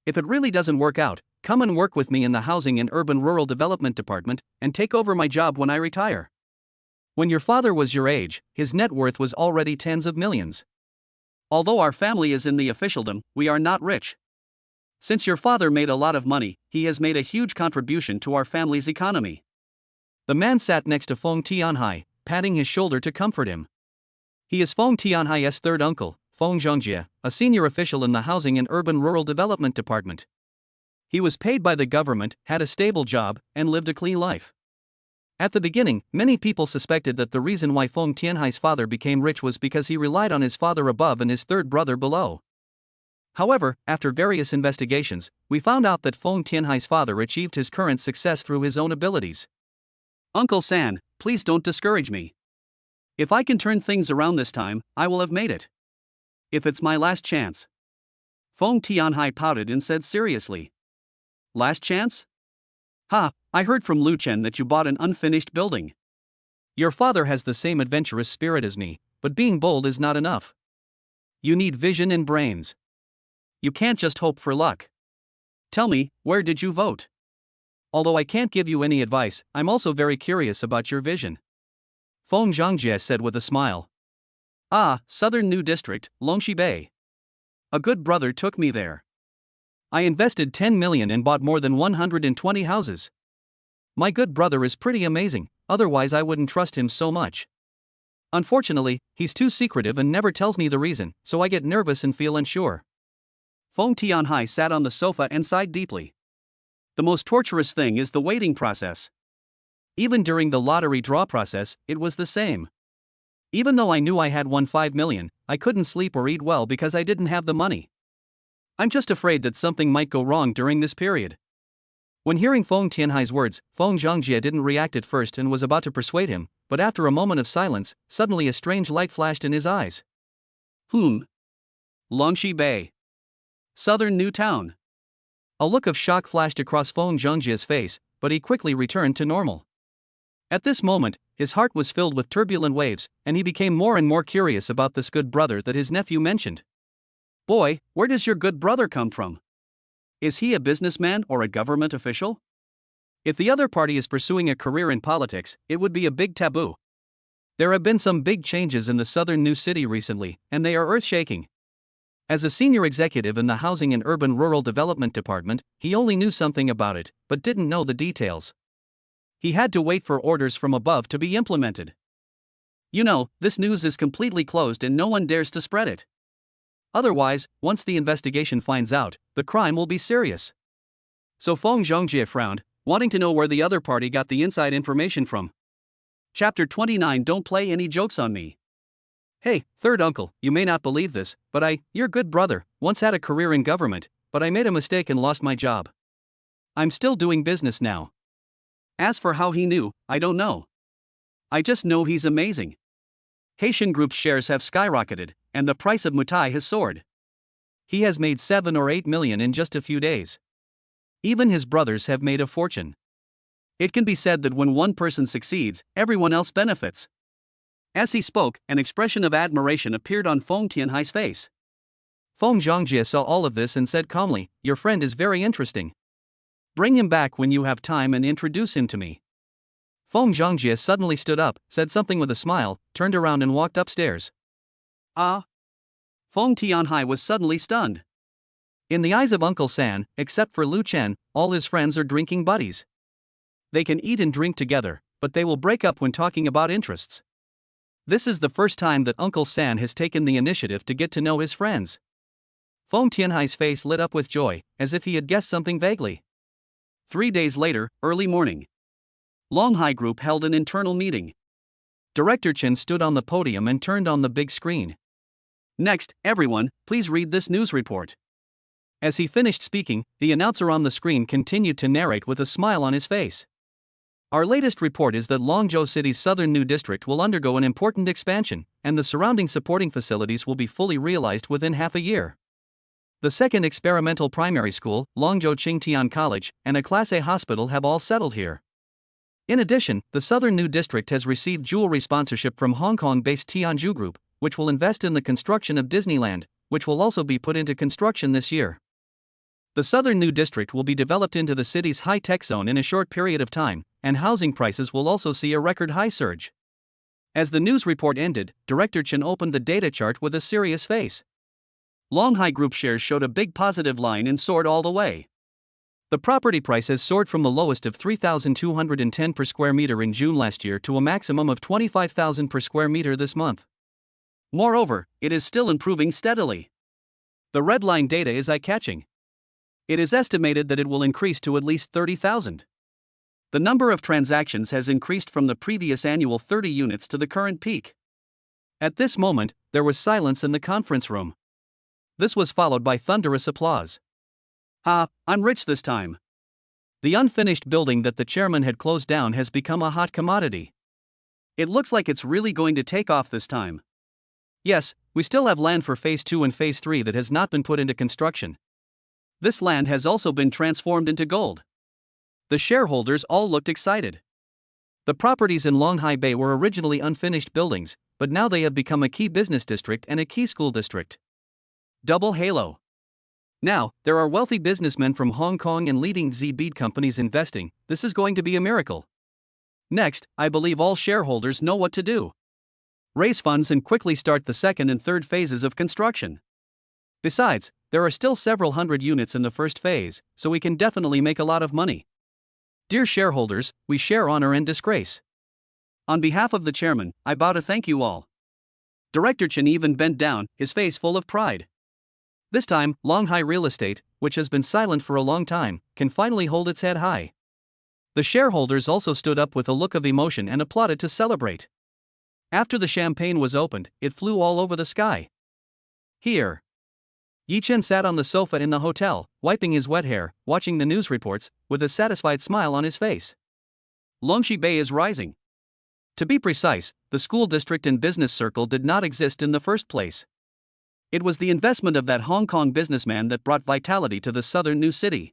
If it really doesn't work out, come and work with me in the Housing and Urban Rural Development Department, and take over my job when I retire. When your father was your age, his net worth was already tens of millions. Although our family is in the officialdom, we are not rich. Since your father made a lot of money, he has made a huge contribution to our family's economy. The man sat next to Feng Tianhai, patting his shoulder to comfort him. He is Feng Tianhai's third uncle, Feng Zhongjie, a senior official in the Housing and Urban Rural Development Department. He was paid by the government, had a stable job, and lived a clean life. At the beginning, many people suspected that the reason why Feng Tianhai's father became rich was because he relied on his father above and his third brother below. However, after various investigations, we found out that Feng Tianhai's father achieved his current success through his own abilities. Uncle San, please don't discourage me. If I can turn things around this time, I will have made it. If it's my last chance. Feng Tianhai pouted and said seriously. Last chance? Ha, I heard from Lu Chen that you bought an unfinished building. Your father has the same adventurous spirit as me, but being bold is not enough. You need vision and brains. You can't just hope for luck. Tell me, where did you vote? Although I can't give you any advice, I'm also very curious about your vision. Feng Zhongjie said with a smile. Ah, Southern New District, Longxi Bay. A good brother took me there. I invested 10 million and bought more than 120 houses. My good brother is pretty amazing, otherwise I wouldn't trust him so much. Unfortunately, he's too secretive and never tells me the reason, so I get nervous and feel unsure. Feng Tianhai sat on the sofa and sighed deeply. The most torturous thing is the waiting process. Even during the lottery draw process, it was the same. Even though I knew I had won 5 million, I couldn't sleep or eat well because I didn't have the money. I'm just afraid that something might go wrong during this period. When hearing Feng Tianhai's words, Feng Zhongjie didn't react at first and was about to persuade him, but after a moment of silence, suddenly a strange light flashed in his eyes. Longxi Bay. Southern New Town. A look of shock flashed across Feng Zhongjie's face, but he quickly returned to normal. At this moment, his heart was filled with turbulent waves, and he became more and more curious about this good brother that his nephew mentioned. Boy, where does your good brother come from? Is he a businessman or a government official? If the other party is pursuing a career in politics, it would be a big taboo. There have been some big changes in the southern new city recently, and they are earth-shaking. As a senior executive in the Housing and Urban Rural Development Department, he only knew something about it, but didn't know the details. He had to wait for orders from above to be implemented. You know, this news is completely closed and no one dares to spread it. Otherwise, once the investigation finds out, the crime will be serious. So Feng Zhongjie frowned, wanting to know where the other party got the inside information from. Chapter 29. Don't play any jokes on me. Hey, third uncle, you may not believe this, but your good brother, once had a career in government, but I made a mistake and lost my job. I'm still doing business now. As for how he knew, I don't know. I just know he's amazing. Haitian Group's shares have skyrocketed, and the price of Mutai has soared. He has made 7 or 8 million in just a few days. Even his brothers have made a fortune. It can be said that when one person succeeds, everyone else benefits. As he spoke, an expression of admiration appeared on Feng Tianhai's face. Feng Zhongjie saw all of this and said calmly, "Your friend is very interesting. Bring him back when you have time and introduce him to me." Feng Zhongjie suddenly stood up, said something with a smile, turned around and walked upstairs. Feng Tianhai was suddenly stunned. In the eyes of Uncle San, except for Lu Chen, all his friends are drinking buddies. They can eat and drink together, but they will break up when talking about interests. This is the first time that Uncle San has taken the initiative to get to know his friends. Feng Tianhai's face lit up with joy, as if he had guessed something vaguely. 3 days later, early morning. Longhai Group held an internal meeting. Director Chen stood on the podium and turned on the big screen. Next, everyone, please read this news report. As he finished speaking, the announcer on the screen continued to narrate with a smile on his face. Our latest report is that Longzhou City's southern new district will undergo an important expansion, and the surrounding supporting facilities will be fully realized within half a year. The second experimental primary school, Longzhou Qingtian College, and a Class A hospital have all settled here. In addition, the southern new district has received jewelry sponsorship from Hong Kong-based Tianzhu Group, which will invest in the construction of Disneyland, which will also be put into construction this year. The southern new district will be developed into the city's high-tech zone in a short period of time, and housing prices will also see a record-high surge. As the news report ended, Director Chen opened the data chart with a serious face. Binhai Group shares showed a big positive line and soared all the way. The property price has soared from the lowest of 3,210 per square meter in June last year to a maximum of 25,000 per square meter this month. Moreover, it is still improving steadily. The red line data is eye-catching. It is estimated that it will increase to at least 30,000. The number of transactions has increased from the previous annual 30 units to the current peak. At this moment, there was silence in the conference room. This was followed by thunderous applause. I'm rich this time. The unfinished building that the chairman had closed down has become a hot commodity. It looks like it's really going to take off this time. Yes, we still have land for Phase 2 and Phase 3 that has not been put into construction. This land has also been transformed into gold. The shareholders all looked excited. The properties in Binhai Bay were originally unfinished buildings, but now they have become a key business district and a key school district. Double halo. Now, there are wealthy businessmen from Hong Kong and leading Z-bead companies investing. This is going to be a miracle. Next, I believe all shareholders know what to do. Raise funds and quickly start the second and third phases of construction. Besides, there are still several hundred units in the first phase, so we can definitely make a lot of money. Dear shareholders, we share honor and disgrace. On behalf of the chairman, I bow to thank you all. Director Chen even bent down, his face full of pride. This time, Binhai Real Estate, which has been silent for a long time, can finally hold its head high. The shareholders also stood up with a look of emotion and applauded to celebrate. After the champagne was opened, it flew all over the sky. Here. Yi Chen sat on the sofa in the hotel, wiping his wet hair, watching the news reports, with a satisfied smile on his face. Longxi Bay is rising. To be precise, the school district and business circle did not exist in the first place. It was the investment of that Hong Kong businessman that brought vitality to the southern new city.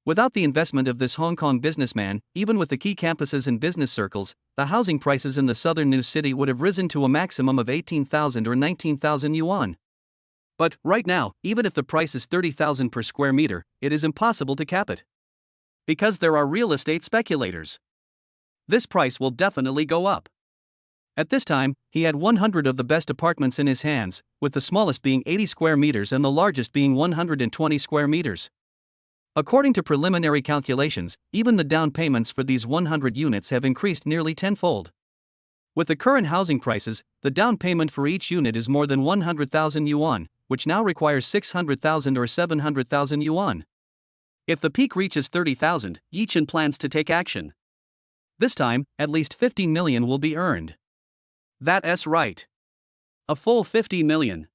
Without the investment of this Hong Kong businessman, even with the key campuses and business circles, the housing prices in the southern new city would have risen to a maximum of 18,000 or 19,000 yuan. But, right now, even if the price is 30,000 per square meter, it is impossible to cap it. Because there are real estate speculators. This price will definitely go up. At this time, he had 100 of the best apartments in his hands, with the smallest being 80 square meters and the largest being 120 square meters. According to preliminary calculations, even the down payments for these 100 units have increased nearly tenfold. With the current housing prices, the down payment for each unit is more than 100,000 yuan, which now requires 600,000 or 700,000 yuan. If the peak reaches 30,000, Yi Chen plans to take action. This time, at least 50 million will be earned. That's right. A full 50 million.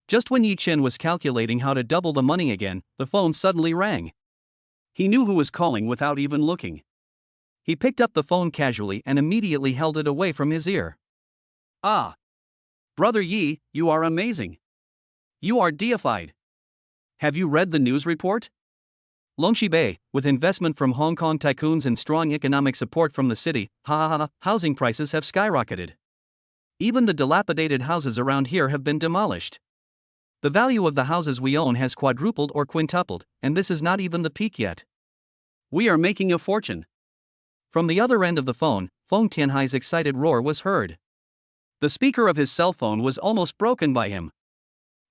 Just when Yi Chen was calculating how to double the money again, the phone suddenly rang. He knew who was calling without even looking. He picked up the phone casually and immediately held it away from his ear. Ah! Brother Yi, you are amazing. You are deified. Have you read the news report? Longxi Bay, with investment from Hong Kong tycoons and strong economic support from the city, housing prices have skyrocketed. Even the dilapidated houses around here have been demolished. The value of the houses we own has quadrupled or quintupled, and this is not even the peak yet. We are making a fortune. From the other end of the phone, Feng Tianhai's excited roar was heard. The speaker of his cell phone was almost broken by him.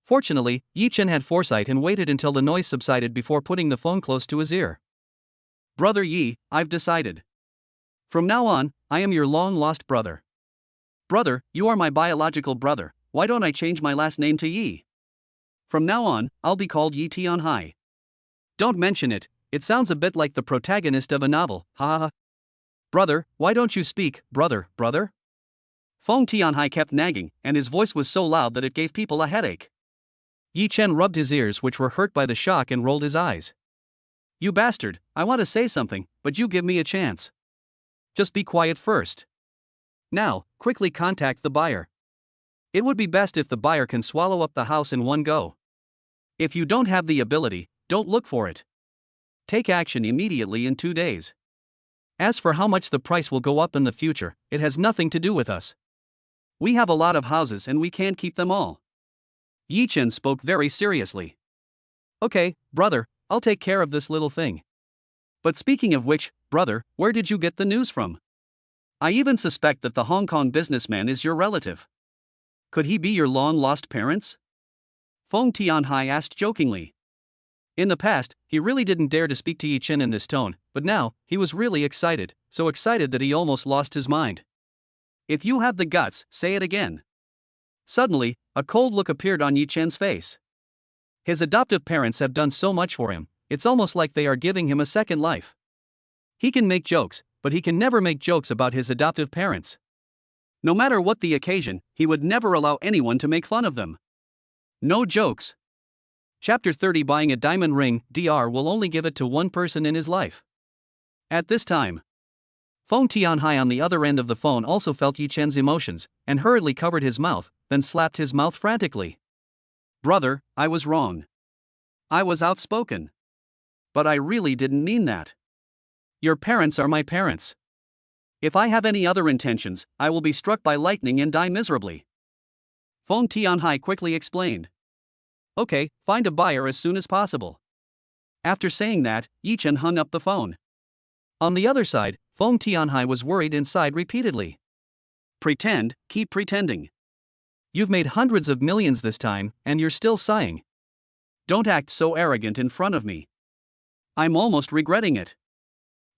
Fortunately, Yi Chen had foresight and waited until the noise subsided before putting the phone close to his ear. Brother Yi, I've decided. From now on, I am your long-lost brother. Brother, you are my biological brother, why don't I change my last name to Yi? From now on, I'll be called Yi Tianhai. Don't mention it, it sounds a bit like the protagonist of a novel, Brother, why don't you speak, brother? Feng Tianhai kept nagging, and his voice was so loud that it gave people a headache. Yi Chen rubbed his ears, which were hurt by the shock, and rolled his eyes. You bastard, I want to say something, but you give me a chance. Just be quiet first. Now, quickly contact the buyer. It would be best if the buyer can swallow up the house in one go. If you don't have the ability, don't look for it. Take action immediately in 2 days. As for how much the price will go up in the future, it has nothing to do with us. We have a lot of houses and we can't keep them all. Yi Chen spoke very seriously. Okay, brother, I'll take care of this little thing. But speaking of which, brother, where did you get the news from? I even suspect that the Hong Kong businessman is your relative. Could he be your long-lost parents? Feng Tianhai asked jokingly. In the past, he really didn't dare to speak to Yi Chen in this tone, but now, he was really excited, so excited that he almost lost his mind. If you have the guts, say it again. Suddenly, a cold look appeared on Yi Chen's face. His adoptive parents have done so much for him, it's almost like they are giving him a second life. He can make jokes, but he can never make jokes about his adoptive parents. No matter what the occasion, he would never allow anyone to make fun of them. No jokes. Chapter 30. Buying a diamond ring, Dr. will only give it to one person in his life. At this time, Feng Tianhai on the other end of the phone also felt Yi Chen's emotions, and hurriedly covered his mouth, then slapped his mouth frantically. Brother, I was wrong. I was outspoken. But I really didn't mean that. Your parents are my parents. If I have any other intentions, I will be struck by lightning and die miserably. Feng Tianhai quickly explained. Okay, find a buyer as soon as possible. After saying that, Yi Chen hung up the phone. On the other side, Feng Tianhai was worried inside repeatedly. Pretend, keep pretending. You've made hundreds of millions this time, and you're still sighing. Don't act so arrogant in front of me. I'm almost regretting it.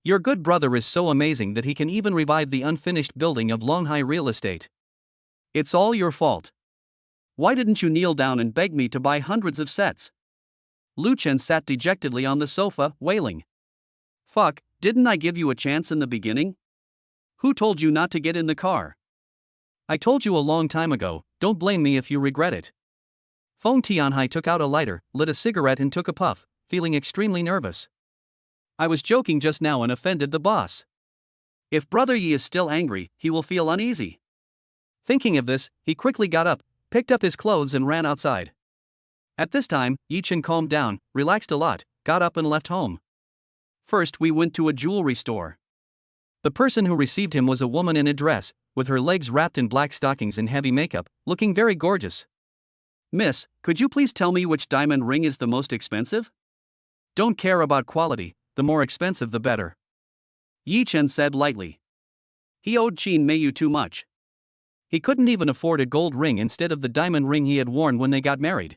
Your good brother is so amazing that he can even revive the unfinished building of Longhai Real Estate. It's all your fault. Why didn't you kneel down and beg me to buy hundreds of sets? Lu Chen sat dejectedly on the sofa, wailing. Fuck, didn't I give you a chance in the beginning? Who told you not to get in the car? I told you a long time ago, don't blame me if you regret it. Feng Tianhai took out a lighter, lit a cigarette and took a puff, feeling extremely nervous. I was joking just now and offended the boss. If Brother Yi is still angry, he will feel uneasy. Thinking of this, he quickly got up, picked up his clothes and ran outside. At this time, Yi Chen calmed down, relaxed a lot, got up and left home. First we went to a jewelry store. The person who received him was a woman in a dress, with her legs wrapped in black stockings and heavy makeup, looking very gorgeous. Miss, could you please tell me which diamond ring is the most expensive? Don't care about quality, the more expensive the better. Yi Chen said lightly. He owed Qin Meiyu too much. He couldn't even afford a gold ring instead of the diamond ring he had worn when they got married.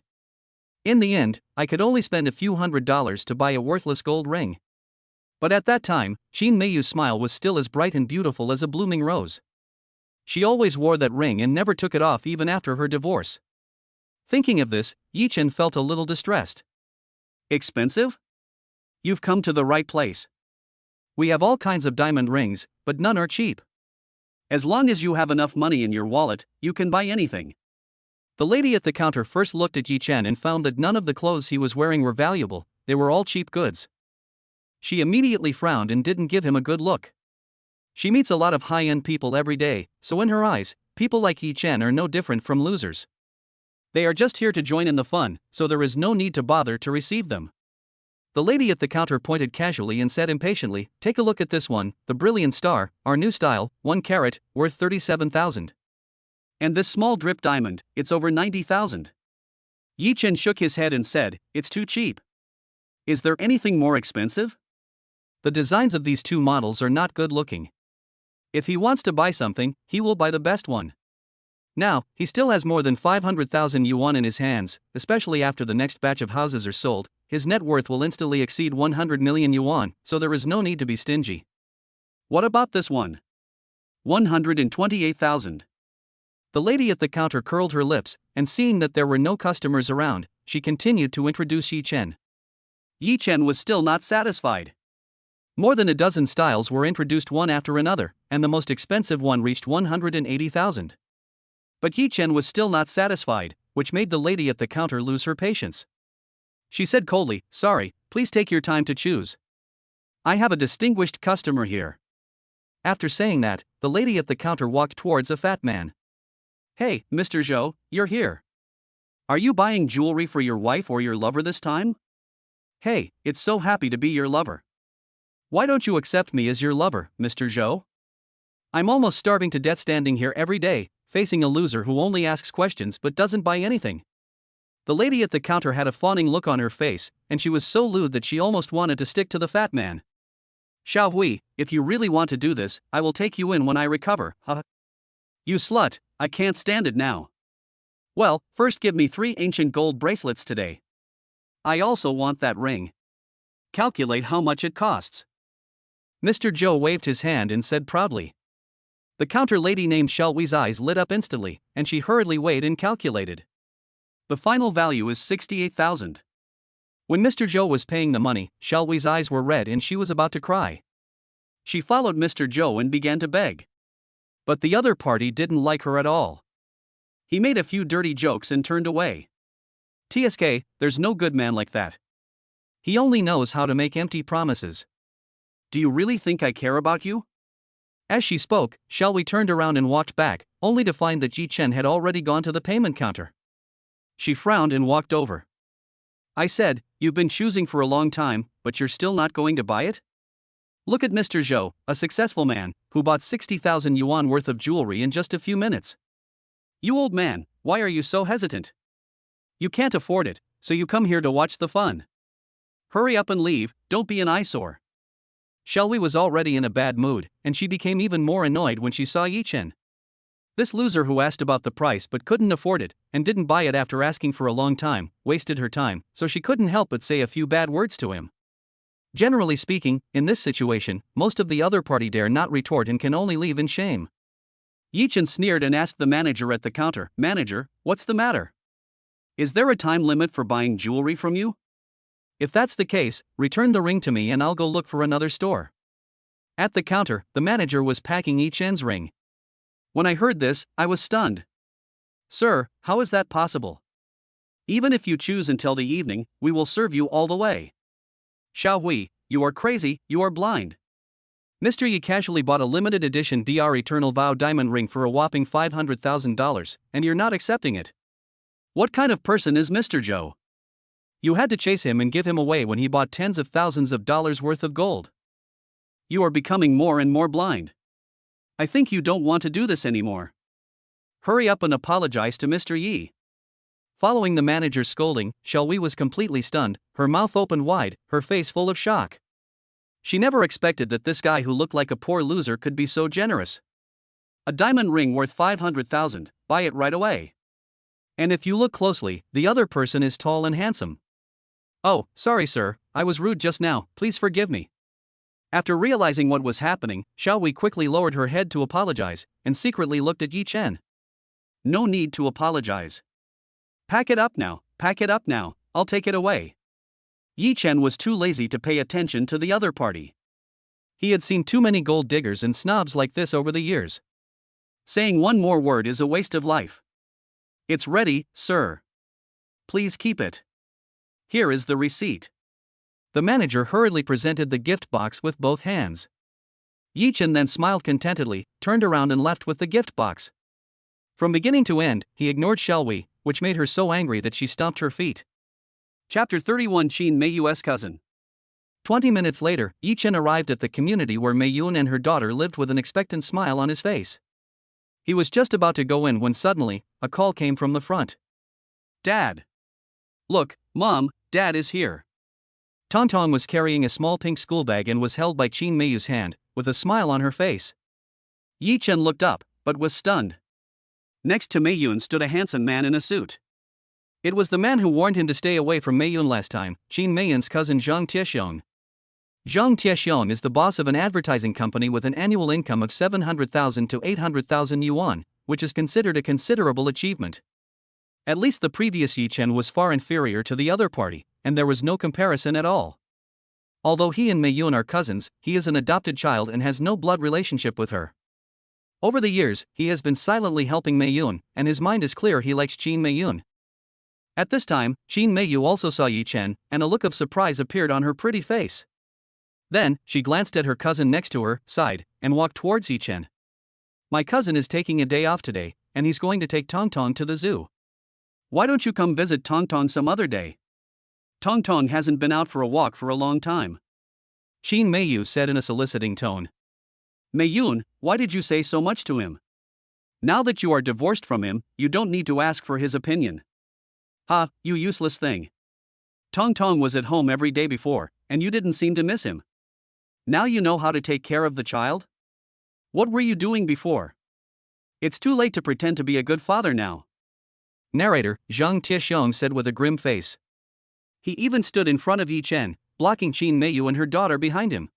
In the end, I could only spend a few $100s to buy a worthless gold ring. But at that time, Qin Meiyu's smile was still as bright and beautiful as a blooming rose. She always wore that ring and never took it off even after her divorce. Thinking of this, Yi Chen felt a little distressed. Expensive? You've come to the right place. We have all kinds of diamond rings, but none are cheap. As long as you have enough money in your wallet, you can buy anything. The lady at the counter first looked at Yi Chen and found that none of the clothes he was wearing were valuable, they were all cheap goods. She immediately frowned and didn't give him a good look. She meets a lot of high-end people every day, so in her eyes, people like Yi Chen are no different from losers. They are just here to join in the fun, so there is no need to bother to receive them. The lady at the counter pointed casually and said impatiently, take a look at this one, the brilliant star, our new style, 1 carat, worth 37,000. And this small drip diamond, it's over 90,000. Yi Chen shook his head and said, it's too cheap. Is there anything more expensive? The designs of these two models are not good looking. If he wants to buy something, he will buy the best one. Now, he still has more than 500,000 yuan in his hands, especially after the next batch of houses are sold. His net worth will instantly exceed 100 million yuan, so there is no need to be stingy. What about this one? 128,000. The lady at the counter curled her lips, and seeing that there were no customers around, she continued to introduce Yi Chen. Yi Chen was still not satisfied. More than a dozen styles were introduced one after another, and the most expensive one reached 180,000. But Yi Chen was still not satisfied, which made the lady at the counter lose her patience. She said coldly, sorry, please take your time to choose. I have a distinguished customer here. After saying that, the lady at the counter walked towards a fat man. Hey, Mr. Zhou, you're here. Are you buying jewelry for your wife or your lover this time? Hey, it's so happy to be your lover. Why don't you accept me as your lover, Mr. Zhou? I'm almost starving to death standing here every day, facing a loser who only asks questions but doesn't buy anything. The lady at the counter had a fawning look on her face, and she was so lewd that she almost wanted to stick to the fat man. Xiao Hui, if you really want to do this, I will take you in when I recover, huh? You slut, I can't stand it now. Well, first give me 3 ancient gold bracelets today. I also want that ring. Calculate how much it costs. Mr. Joe waved his hand and said proudly. The counter lady named Xiaohui's eyes lit up instantly, and she hurriedly weighed and calculated. The final value is 68,000. When Mr. Joe was paying the money, Xiaohui's eyes were red and she was about to cry. She followed Mr. Joe and began to beg. But the other party didn't like her at all. He made a few dirty jokes and turned away. TSK, there's no good man like that. He only knows how to make empty promises. Do you really think I care about you? As she spoke, Xiaohui turned around and walked back, only to find that Ji Chen had already gone to the payment counter. She frowned and walked over. I said, you've been choosing for a long time, but you're still not going to buy it? Look at Mr. Zhou, a successful man, who bought 60,000 yuan worth of jewelry in just a few minutes. You old man, why are you so hesitant? You can't afford it, so you come here to watch the fun. Hurry up and leave, don't be an eyesore. Xiaohui was already in a bad mood, and she became even more annoyed when she saw Yi Chen. This loser who asked about the price but couldn't afford it, and didn't buy it after asking for a long time, wasted her time, so she couldn't help but say a few bad words to him. Generally speaking, in this situation, most of the other party dare not retort and can only leave in shame. Yi Chen sneered and asked the manager at the counter, "Manager, what's the matter? Is there a time limit for buying jewelry from you? If that's the case, return the ring to me and I'll go look for another store." At the counter, the manager was packing Yi Chen's ring. When I heard this, I was stunned. Sir, how is that possible? Even if you choose until the evening, we will serve you all the way. Xiaohui, you are crazy, you are blind. Mr. Yi casually bought a limited edition DR Eternal Vow diamond ring for a whopping $500,000, and you're not accepting it. What kind of person is Mr. Zhou? You had to chase him and give him away when he bought tens of thousands of dollars worth of gold. You are becoming more and more blind. I think you don't want to do this anymore. Hurry up and apologize to Mr. Yi. Following the manager's scolding, Xiaohui was completely stunned, her mouth opened wide, her face full of shock. She never expected that this guy who looked like a poor loser could be so generous. A diamond ring worth 500,000, buy it right away. And if you look closely, the other person is tall and handsome. Oh, sorry sir, I was rude just now, please forgive me. After realizing what was happening, Xiaohui quickly lowered her head to apologize, and secretly looked at Yi Chen. No need to apologize. Pack it up now, I'll take it away. Yi Chen was too lazy to pay attention to the other party. He had seen too many gold diggers and snobs like this over the years. Saying one more word is a waste of life. It's ready, sir. Please keep it. Here is the receipt. The manager hurriedly presented the gift box with both hands. Yi Chen then smiled contentedly, turned around and left with the gift box. From beginning to end, he ignored Xiaohui, which made her so angry that she stomped her feet. Chapter 31 Qin Meiyu's cousin. 20 minutes later, Yi Chen arrived at the community where Meiyun and her daughter lived with an expectant smile on his face. He was just about to go in when suddenly, a call came from the front. Dad. Look, Mom, Dad is here. Tong was carrying a small pink school bag and was held by Qin Meiyu's hand, with a smile on her face. Yi Chen looked up, but was stunned. Next to Meiyun stood a handsome man in a suit. It was the man who warned him to stay away from Meiyun last time, Qin Meiyun's cousin Zhang Tiexiong. Zhang Tiexiong is the boss of an advertising company with an annual income of 700,000 to 800,000 yuan, which is considered a considerable achievement. At least the previous Yi Chen was far inferior to the other party, and there was no comparison at all. Although he and Meiyun are cousins, he is an adopted child and has no blood relationship with her. Over the years, he has been silently helping Meiyun, and his mind is clear he likes Qin Meiyun. At this time, Qin Meiyu also saw Yi Chen, and a look of surprise appeared on her pretty face. Then, she glanced at her cousin next to her, sighed, and walked towards Yi Chen. My cousin is taking a day off today, and he's going to take Tong to the zoo. Why don't you come visit Tong some other day? Tong hasn't been out for a walk for a long time. Qin Meiyu said in a soliciting tone. Meiyun, why did you say so much to him? Now that you are divorced from him, you don't need to ask for his opinion. Ha, you useless thing. Tong was at home every day before, and you didn't seem to miss him. Now you know how to take care of the child? What were you doing before? It's too late to pretend to be a good father now. narrator Zhang Tiexiong said with a grim face. He even stood in front of Yi Chen, blocking Qin Meiyu and her daughter behind him.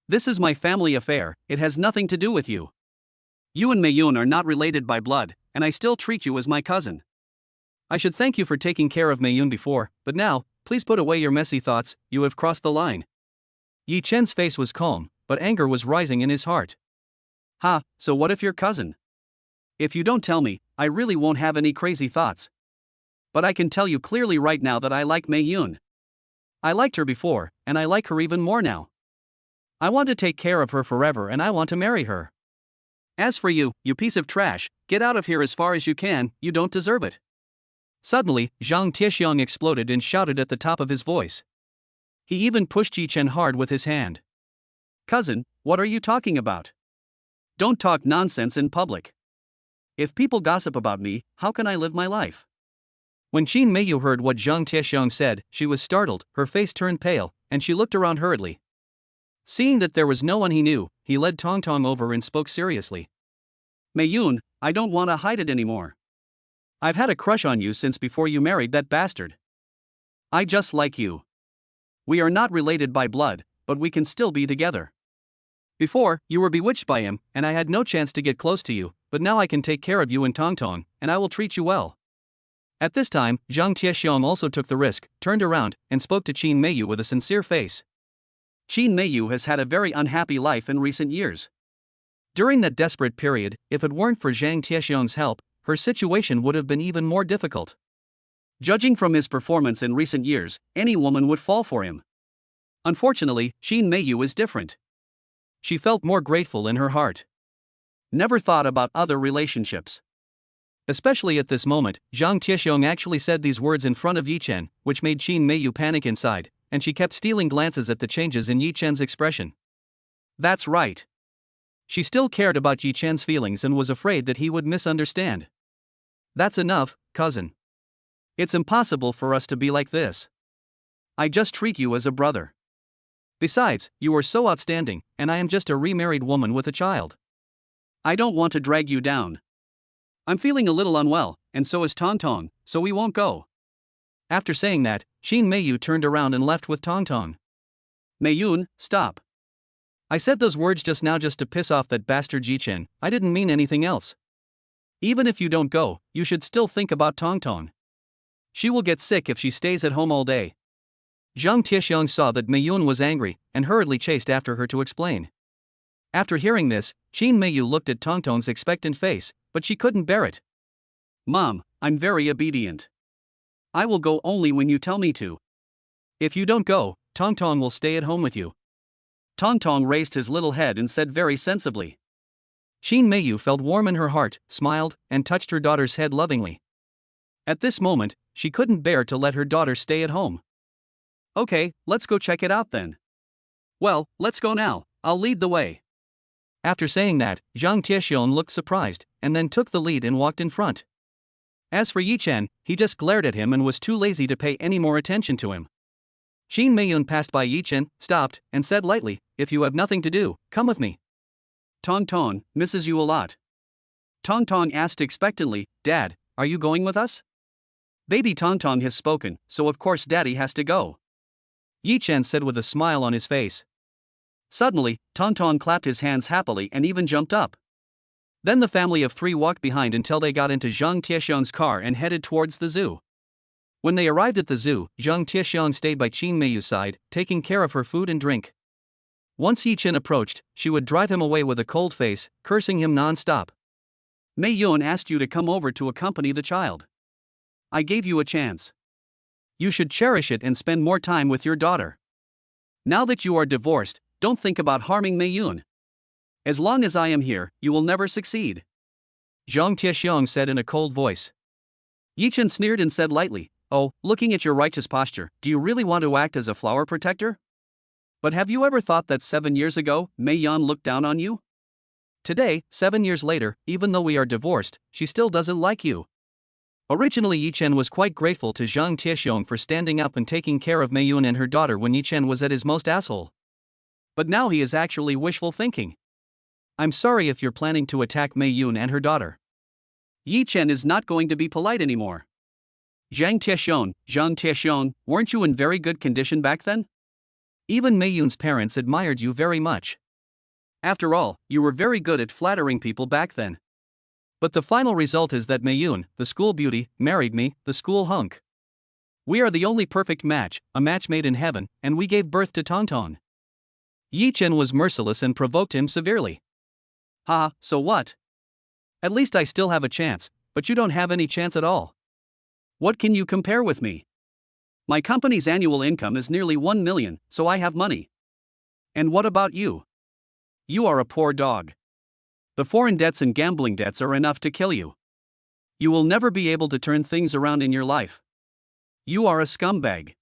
This is my family affair, it has nothing to do with you. You and Meiyun are not related by blood, and I still treat you as my cousin. I should thank you for taking care of Meiyun before, but now, please put away your messy thoughts, you have crossed the line. Yi Chen's face was calm, but anger was rising in his heart. Ha, so what if your cousin? If you don't tell me, I really won't have any crazy thoughts. But I can tell you clearly right now that I like Meiyun. I liked her before, and I like her even more now. I want to take care of her forever and I want to marry her. As for you, you piece of trash, get out of here as far as you can, you don't deserve it. Suddenly, Zhang Tiexiong exploded and shouted at the top of his voice. He even pushed Yi Chen hard with his hand. Cousin, what are you talking about? Don't talk nonsense in public. If people gossip about me, how can I live my life? When Qin Meiyu heard what Zhang Tiexiong said, she was startled, her face turned pale, and she looked around hurriedly. Seeing that there was no one he knew, he led Tong Tong over and spoke seriously. Meiyun, I don't want to hide it anymore. I've had a crush on you since before you married that bastard. I just like you. We are not related by blood, but we can still be together. Before, you were bewitched by him, and I had no chance to get close to you, but now I can take care of you and Tong Tong, and I will treat you well. At this time, Zhang Tiexiong also took the risk, turned around, and spoke to Qin Meiyu with a sincere face. Qin Meiyu has had a very unhappy life in recent years. During that desperate period, if it weren't for Zhang Tiexiong's help, her situation would have been even more difficult. Judging from his performance in recent years, any woman would fall for him. Unfortunately, Qin Meiyu is different. She felt more grateful in her heart. Never thought about other relationships. Especially at this moment, Zhang Tiexiong actually said these words in front of Yi Chen, which made Qin Meiyu panic inside, and she kept stealing glances at the changes in Yi Chen's expression. That's right. She still cared about Yi Chen's feelings and was afraid that he would misunderstand. That's enough, cousin. It's impossible for us to be like this. I just treat you as a brother. Besides, you are so outstanding, and I am just a remarried woman with a child. I don't want to drag you down. I'm feeling a little unwell, and so is Tong Tong, so we won't go. After saying that, Qin Meiyu turned around and left with Tong Tong. Meiyun, stop. I said those words just now just to piss off that bastard Yi Chen, I didn't mean anything else. Even if you don't go, you should still think about Tong Tong. She will get sick if she stays at home all day. Zhang Tiexiong saw that Meiyun was angry, and hurriedly chased after her to explain. After hearing this, Qin Meiyu looked at Tong Tong's expectant face, but she couldn't bear it. Mom, I'm very obedient. I will go only when you tell me to. If you don't go, Tong Tong will stay at home with you. Tong Tong raised his little head and said very sensibly. Qin Meiyu felt warm in her heart, smiled, and touched her daughter's head lovingly. At this moment, she couldn't bear to let her daughter stay at home. Okay, let's go check it out then. Well, let's go now, I'll lead the way. After saying that, Zhang Tiexiong looked surprised, and then took the lead and walked in front. As for Yi Chen, he just glared at him and was too lazy to pay any more attention to him. Qin Meiyun passed by Yi Chen, stopped, and said lightly, if you have nothing to do, come with me. Tong Tong misses you a lot. Tong Tong asked expectantly, Dad, are you going with us? Baby Tong Tong has spoken, so of course Daddy has to go. Yi Chen said with a smile on his face. Suddenly, Tong Tong clapped his hands happily and even jumped up. Then the family of three walked behind until they got into Zhang Tiexiong's car and headed towards the zoo. When they arrived at the zoo, Zhang Tiexiong stayed by Qin Meiyu's side, taking care of her food and drink. Once Yi Chen approached, she would drive him away with a cold face, cursing him non-stop. Meiyun asked you to come over to accompany the child. I gave you a chance. You should cherish it and spend more time with your daughter. Now that you are divorced, don't think about harming Meiyun. As long as I am here, you will never succeed. Zhang Tiexiong said in a cold voice. Yi Chen sneered and said lightly, oh, looking at your righteous posture, do you really want to act as a flower protector? But have you ever thought that 7 years ago, Meiyun looked down on you? Today, 7 years later, even though we are divorced, she still doesn't like you. Originally Yi Chen was quite grateful to Zhang Tiexiong for standing up and taking care of Meiyun and her daughter when Yi Chen was at his most asshole. But now he is actually wishful thinking. I'm sorry if you're planning to attack Meiyun and her daughter. Yi Chen is not going to be polite anymore. Zhang Tieshon, weren't you in very good condition back then? Even Mei Yun's parents admired you very much. After all, you were very good at flattering people back then. But the final result is that Mei Yun, the school beauty, married me, the school hunk. We are the only perfect match, a match made in heaven, and we gave birth to Tongtong. Yi Chen was merciless and provoked him severely. Ha, so what? At least I still have a chance, but you don't have any chance at all. What can you compare with me? My company's annual income is nearly 1 million, so I have money. And what about you? You are a poor dog. The foreign debts and gambling debts are enough to kill you. You will never be able to turn things around in your life. You are a scumbag.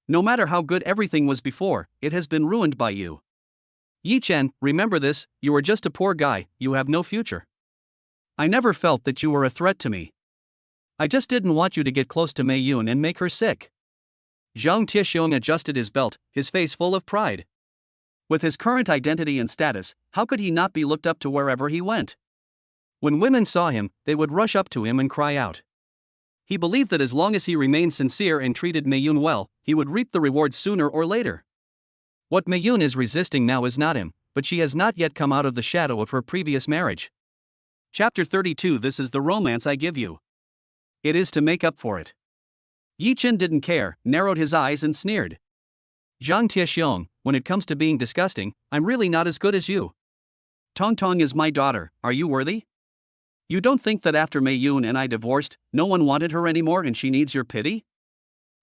No matter how good everything was before, it has been ruined by you. Yi Chen, remember this, you are just a poor guy, you have no future. I never felt that you were a threat to me. I just didn't want you to get close to Mei Yun and make her sick. Zhang Tieshong adjusted his belt, his face full of pride. With his current identity and status, how could he not be looked up to wherever he went? When women saw him, they would rush up to him and cry out. He believed that as long as he remained sincere and treated Mei Yun well, he would reap the rewards sooner or later. What Mei Yun is resisting now is not him, but she has not yet come out of the shadow of her previous marriage. Chapter 32. This is the romance I give you. It is to make up for it. Yi Chen didn't care, narrowed his eyes and sneered. Zhang Tieshong, when it comes to being disgusting, I'm really not as good as you. Tongtong is my daughter, are you worthy? You don't think that after Mei Yun and I divorced, no one wanted her anymore and she needs your pity?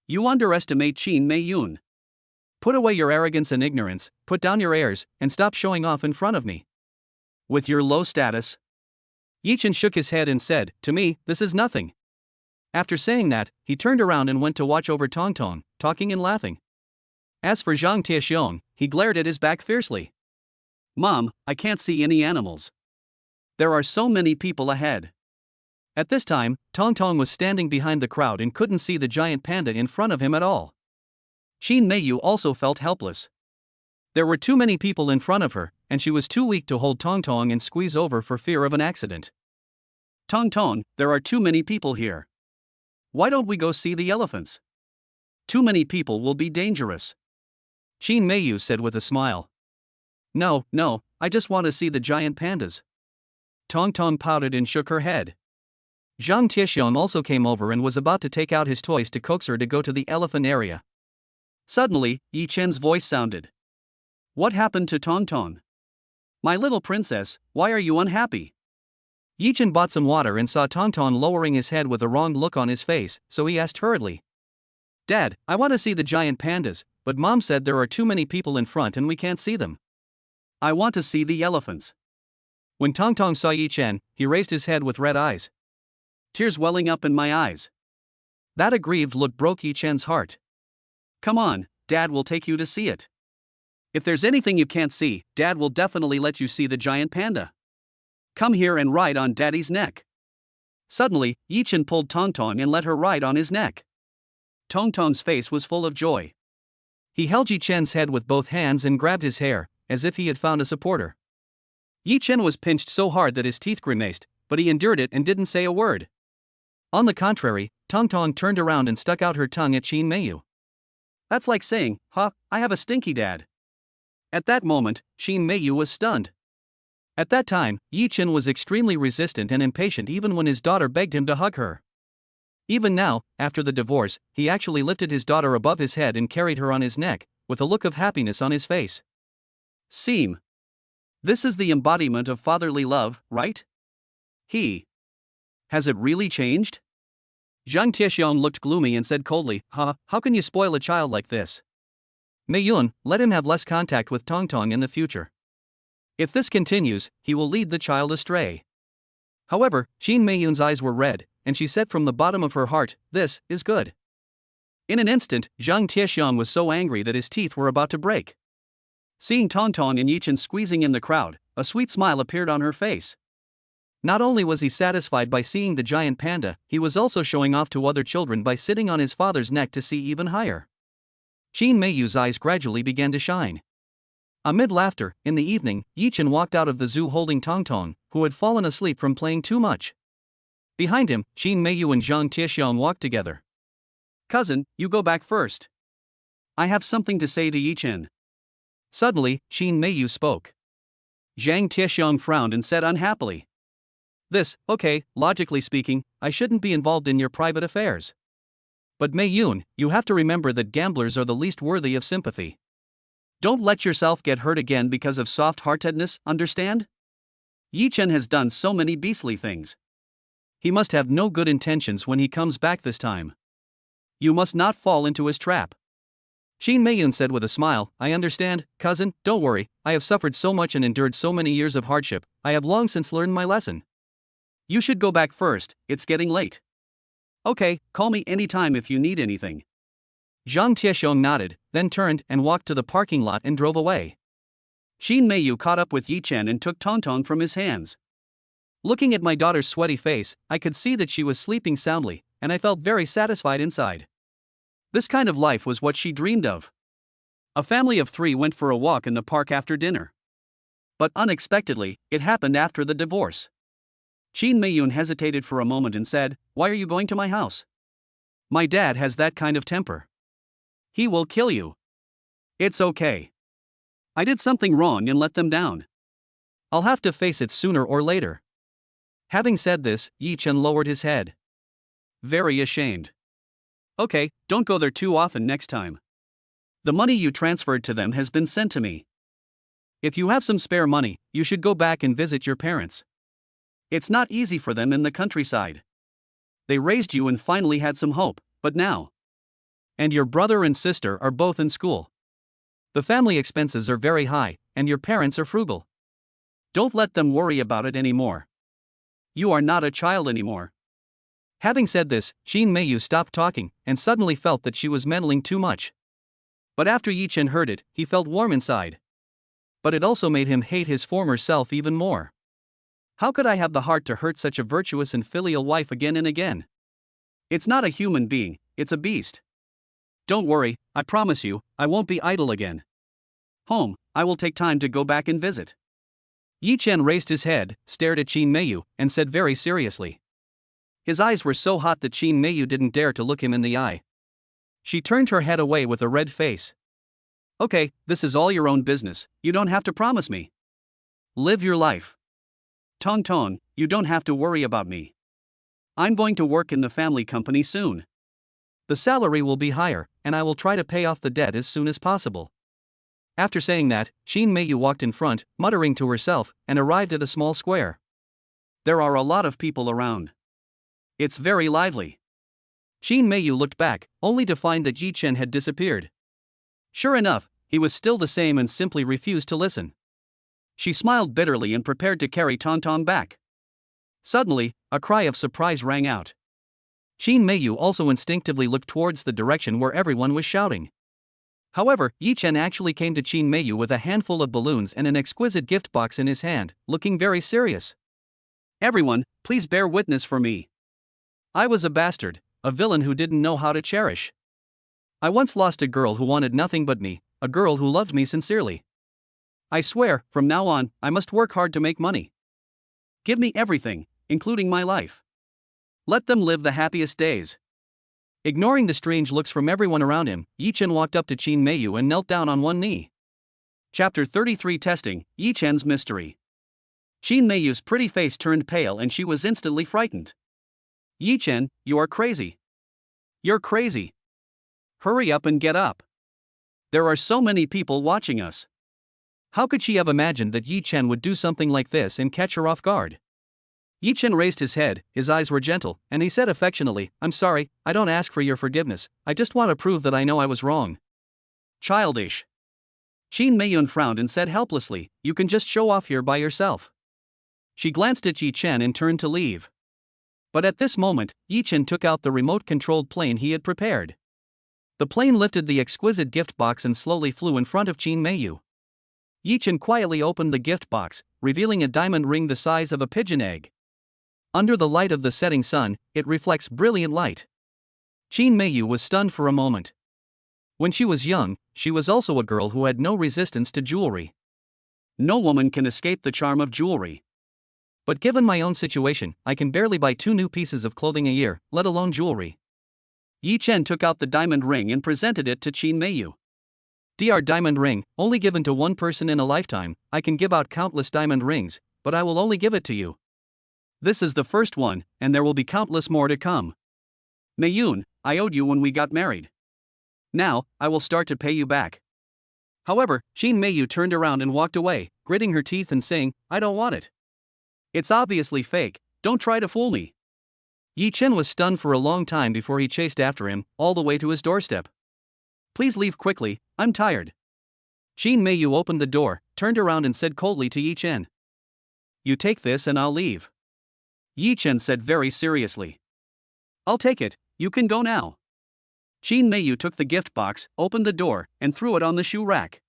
You underestimate Qin Mei Yun. Put away your arrogance and ignorance, put down your airs, and stop showing off in front of me. With your low status. Yi Chen shook his head and said, to me, this is nothing. After saying that, he turned around and went to watch over Tongtong, talking and laughing. As for Zhang Tieshong, he glared at his back fiercely. Mom, I can't see any animals. There are so many people ahead. At this time, Tongtong was standing behind the crowd and couldn't see the giant panda in front of him at all. Qin Meiyu also felt helpless. There were too many people in front of her, and she was too weak to hold Tongtong and squeeze over for fear of an accident. Tongtong, there are too many people here. Why don't we go see the elephants? Too many people will be dangerous. Qin Meiyu said with a smile. No, I just want to see the giant pandas. Tongtong pouted and shook her head. Zhang Tieshong also came over and was about to take out his toys to coax her to go to the elephant area. Suddenly, Yi Chen's voice sounded. What happened to Tongtong? My little princess, why are you unhappy? Yi Chen bought some water and saw Tongtong lowering his head with a wrong look on his face, so he asked hurriedly. Dad, I want to see the giant pandas, but Mom said there are too many people in front and we can't see them. I want to see the elephants. When Tongtong saw Yi Chen, he raised his head with red eyes. Tears welling up in my eyes. That aggrieved look broke Yi Chen's heart. Come on, Dad will take you to see it. If there's anything you can't see, Dad will definitely let you see the giant panda. Come here and ride on Daddy's neck. Suddenly, Yi Chen pulled Tongtong and let her ride on his neck. Tongtong's face was full of joy. He held Yi Chen's head with both hands and grabbed his hair, as if he had found a supporter. Yi Chen was pinched so hard that his teeth grimaced, but he endured it and didn't say a word. On the contrary, Tongtong turned around and stuck out her tongue at Qin Meiyu. That's like saying, I have a stinky dad. At that moment, Qin Meiyu was stunned. At that time, Yi Chen was extremely resistant and impatient even when his daughter begged him to hug her. Even now, after the divorce, he actually lifted his daughter above his head and carried her on his neck, with a look of happiness on his face. Seem. This is the embodiment of fatherly love, right? Has it really changed? Zhang Tieshong looked gloomy and said coldly, how can you spoil a child like this? Mei Yun, let him have less contact with Tongtong in the future. If this continues, he will lead the child astray. However, Qin Meiyun's eyes were red, and she said from the bottom of her heart, this is good. In an instant, Zhang Tieshong was so angry that his teeth were about to break. Seeing Tongtong and Yi Chen squeezing in the crowd, a sweet smile appeared on her face. Not only was he satisfied by seeing the giant panda, he was also showing off to other children by sitting on his father's neck to see even higher. Qin Meiyu's eyes gradually began to shine. Amid laughter, in the evening, Yi Chen walked out of the zoo holding Tongtong, who had fallen asleep from playing too much. Behind him, Qin Meiyu and Zhang Tixiong walked together. Cousin, you go back first. I have something to say to Yichen. Suddenly, Qin Meiyu spoke. Zhang Tixiong frowned and said unhappily. Okay, logically speaking, I shouldn't be involved in your private affairs. But Meiyun, you have to remember that gamblers are the least worthy of sympathy. Don't let yourself get hurt again because of soft-heartedness, understand? Yichen has done so many beastly things. He must have no good intentions when he comes back this time. You must not fall into his trap. Qin Meiyun said with a smile, I understand, cousin, don't worry, I have suffered so much and endured so many years of hardship, I have long since learned my lesson. You should go back first, it's getting late. Okay, call me anytime if you need anything. Zhang Tixiong nodded, then turned and walked to the parking lot and drove away. Qin Meiyu caught up with Yichen and took Tongtong from his hands. Looking at my daughter's sweaty face, I could see that she was sleeping soundly, and I felt very satisfied inside. This kind of life was what she dreamed of. A family of 3 went for a walk in the park after dinner. But unexpectedly, it happened after the divorce. Qin Meiyun hesitated for a moment and said, Why are you going to my house? My dad has that kind of temper. He will kill you. It's okay. I did something wrong and let them down. I'll have to face it sooner or later. Having said this, Yichen lowered his head. Very ashamed. Okay, don't go there too often next time. The money you transferred to them has been sent to me. If you have some spare money, you should go back and visit your parents. It's not easy for them in the countryside. They raised you and finally had some hope, but now. And your brother and sister are both in school. The family expenses are very high, and your parents are frugal. Don't let them worry about it anymore. You are not a child anymore. Having said this, Qin Meiyu stopped talking and suddenly felt that she was meddling too much. But after Yichen heard it, he felt warm inside. But it also made him hate his former self even more. How could I have the heart to hurt such a virtuous and filial wife again and again? It's not a human being, it's a beast. Don't worry, I promise you, I won't be idle again. Home, I will take time to go back and visit. Yichen raised his head, stared at Qin Meiyu, and said very seriously. His eyes were so hot that Qin Meiyu didn't dare to look him in the eye. She turned her head away with a red face. Okay, this is all your own business, you don't have to promise me. Live your life. Tongtong, you don't have to worry about me. I'm going to work in the family company soon. The salary will be higher, and I will try to pay off the debt as soon as possible. After saying that, Qin Meiyu walked in front, muttering to herself, and arrived at a small square. There are a lot of people around. It's very lively. Qin Meiyu looked back, only to find that Yichen had disappeared. Sure enough, he was still the same and simply refused to listen. She smiled bitterly and prepared to carry Tongtong back. Suddenly, a cry of surprise rang out. Qin Meiyu also instinctively looked towards the direction where everyone was shouting. However, Yichen actually came to Qin Meiyu with a handful of balloons and an exquisite gift box in his hand, looking very serious. Everyone, please bear witness for me. I was a bastard, a villain who didn't know how to cherish. I once lost a girl who wanted nothing but me, a girl who loved me sincerely. I swear, from now on, I must work hard to make money. Give me everything, including my life. Let them live the happiest days. Ignoring the strange looks from everyone around him, Yichen walked up to Qin Meiyu and knelt down on one knee. Chapter 33 Testing, Yichen's Mystery. Qin Meiyu's pretty face turned pale and she was instantly frightened. Yichen, you are crazy. You're crazy. Hurry up and get up. There are so many people watching us. How could she have imagined that Yichen would do something like this and catch her off guard? Yichen raised his head, his eyes were gentle, and he said affectionately, I'm sorry, I don't ask for your forgiveness, I just want to prove that I know I was wrong. Childish. Qin Meiyun frowned and said helplessly, you can just show off here by yourself. She glanced at Yichen and turned to leave. But at this moment, Yichen took out the remote-controlled plane he had prepared. The plane lifted the exquisite gift box and slowly flew in front of Qin Meiyu. Yichen quietly opened the gift box, revealing a diamond ring the size of a pigeon egg. Under the light of the setting sun, it reflects brilliant light. Qin Meiyu was stunned for a moment. When she was young, she was also a girl who had no resistance to jewelry. No woman can escape the charm of jewelry. But given my own situation, I can barely buy 2 new pieces of clothing a year, let alone jewelry. Yi Chen took out the diamond ring and presented it to Qin Meiyu. Dr. Diamond ring, only given to one person in a lifetime. I can give out countless diamond rings, but I will only give it to you. This is the first one, and there will be countless more to come. Meiyun, I owed you when we got married. Now, I will start to pay you back. However, Qin Meiyu turned around and walked away, gritting her teeth and saying, I don't want it. It's obviously fake, don't try to fool me. Yi Chen was stunned for a long time before he chased after him, all the way to his doorstep. Please leave quickly, I'm tired. Qin Meiyu opened the door, turned around and said coldly to Yi Chen. You take this and I'll leave. Yi Chen said very seriously. I'll take it, you can go now. Qin Meiyu took the gift box, opened the door, and threw it on the shoe rack.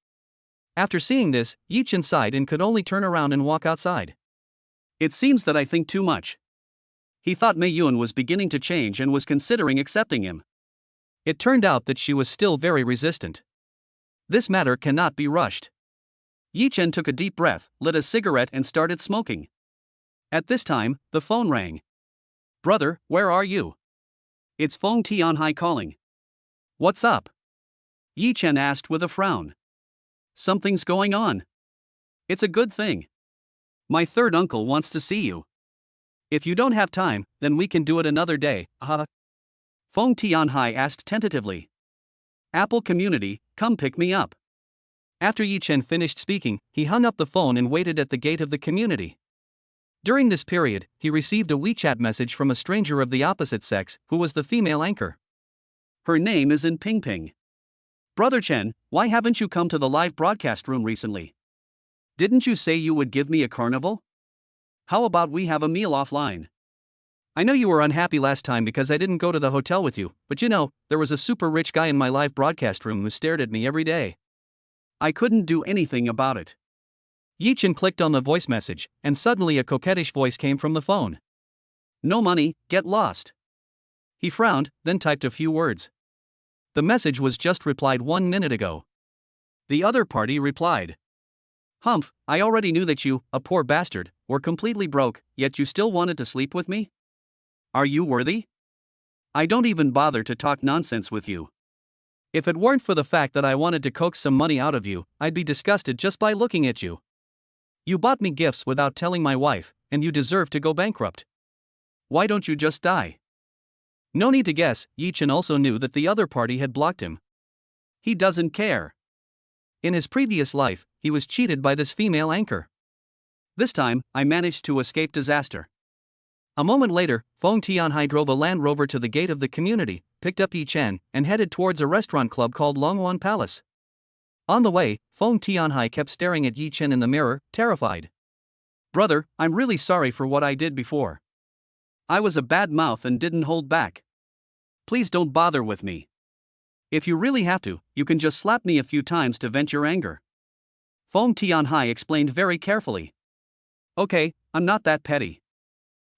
After seeing this, Yi Chen sighed and could only turn around and walk outside. It seems that I think too much. He thought Meiyun was beginning to change and was considering accepting him. It turned out that she was still very resistant. This matter cannot be rushed. Yi Chen took a deep breath, lit a cigarette and started smoking. At this time, the phone rang. Brother, where are you? It's Feng Tianhai calling. What's up? Yi Chen asked with a frown. Something's going on. It's a good thing. My third uncle wants to see you. If you don't have time, then we can do it another day, Feng Tianhai asked tentatively. Apple community, come pick me up. After Yi Chen finished speaking, he hung up the phone and waited at the gate of the community. During this period, he received a WeChat message from a stranger of the opposite sex, who was the female anchor. Her name is in Ping Ping. Brother Chen, why haven't you come to the live broadcast room recently? Didn't you say you would give me a carnival? How about we have a meal offline? I know you were unhappy last time because I didn't go to the hotel with you, but you know, there was a super rich guy in my live broadcast room who stared at me every day. I couldn't do anything about it. Yi Chen clicked on the voice message, and suddenly a coquettish voice came from the phone. No money, get lost. He frowned, then typed a few words. The message was just replied 1 minute ago. The other party replied. Humph, I already knew that you, a poor bastard, were completely broke, yet you still wanted to sleep with me? Are you worthy? I don't even bother to talk nonsense with you. If it weren't for the fact that I wanted to coax some money out of you, I'd be disgusted just by looking at you. You bought me gifts without telling my wife, and you deserve to go bankrupt. Why don't you just die? No need to guess, Yi Chen also knew that the other party had blocked him. He doesn't care. In his previous life, he was cheated by this female anchor. This time, I managed to escape disaster. A moment later, Feng Tianhai drove a Land Rover to the gate of the community, picked up Yi Chen, and headed towards a restaurant club called Longwan Palace. On the way, Feng Tianhai kept staring at Yi Chen in the mirror, terrified. Brother, I'm really sorry for what I did before. I was a bad mouth and didn't hold back. Please don't bother with me. If you really have to, you can just slap me a few times to vent your anger. Feng Tianhai explained very carefully. Okay, I'm not that petty.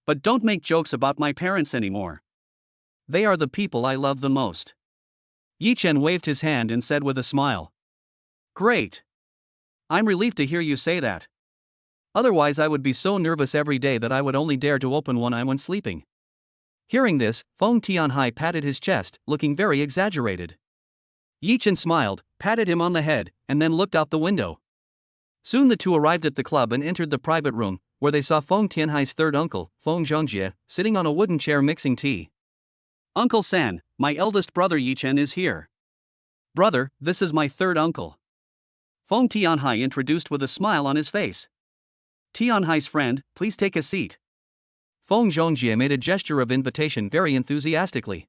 But don't make jokes about my parents anymore. They are the people I love the most. Yi Chen waved his hand and said with a smile. Great. I'm relieved to hear you say that. Otherwise I would be so nervous every day that I would only dare to open one eye when sleeping. Hearing this, Feng Tianhai patted his chest, looking very exaggerated. Yi Chen smiled, patted him on the head, and then looked out the window. Soon the two arrived at the club and entered the private room, where they saw Feng Tianhai's third uncle, Feng Zhongjie, sitting on a wooden chair mixing tea. Uncle San, my eldest brother Yi Chen is here. Brother, this is my third uncle. Feng Tianhai introduced with a smile on his face. Tianhai's friend, please take a seat. Feng Zhongjie made a gesture of invitation very enthusiastically.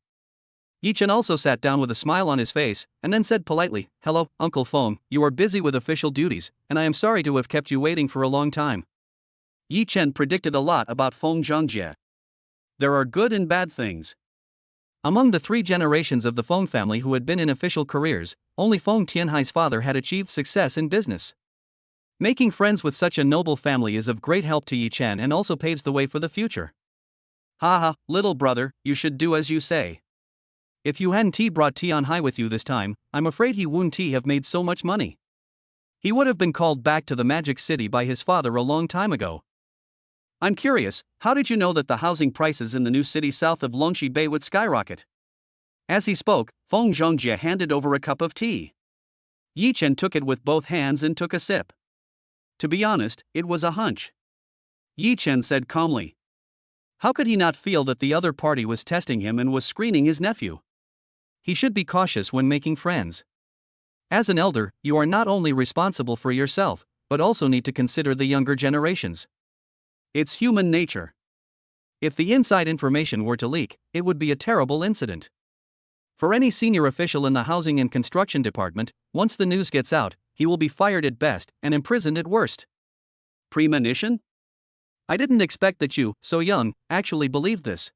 Yi Chen also sat down with a smile on his face, and then said politely, Hello, Uncle Feng, you are busy with official duties, and I am sorry to have kept you waiting for a long time. Yi Chen predicted a lot about Feng Zhongjie. There are good and bad things. Among the 3 generations of the Feng family who had been in official careers, only Feng Tianhai's father had achieved success in business. Making friends with such a noble family is of great help to Yi Chen and also paves the way for the future. Haha, little brother, you should do as you say. If you hadn't brought Tianhai with you this time, I'm afraid he wouldn't have made so much money. He would have been called back to the Magic City by his father a long time ago. I'm curious, how did you know that the housing prices in the new city south of Longxi Bay would skyrocket? As he spoke, Feng Zhongjie handed over a cup of tea. Yi Chen took it with both hands and took a sip. To be honest, it was a hunch. Yi Chen said calmly. How could he not feel that the other party was testing him and was screening his nephew? He should be cautious when making friends. As an elder, you are not only responsible for yourself, but also need to consider the younger generations. It's human nature. If the inside information were to leak, it would be a terrible incident. For any senior official in the housing and construction department, once the news gets out, he will be fired at best and imprisoned at worst. Premonition? I didn't expect that you, so young, actually believed this.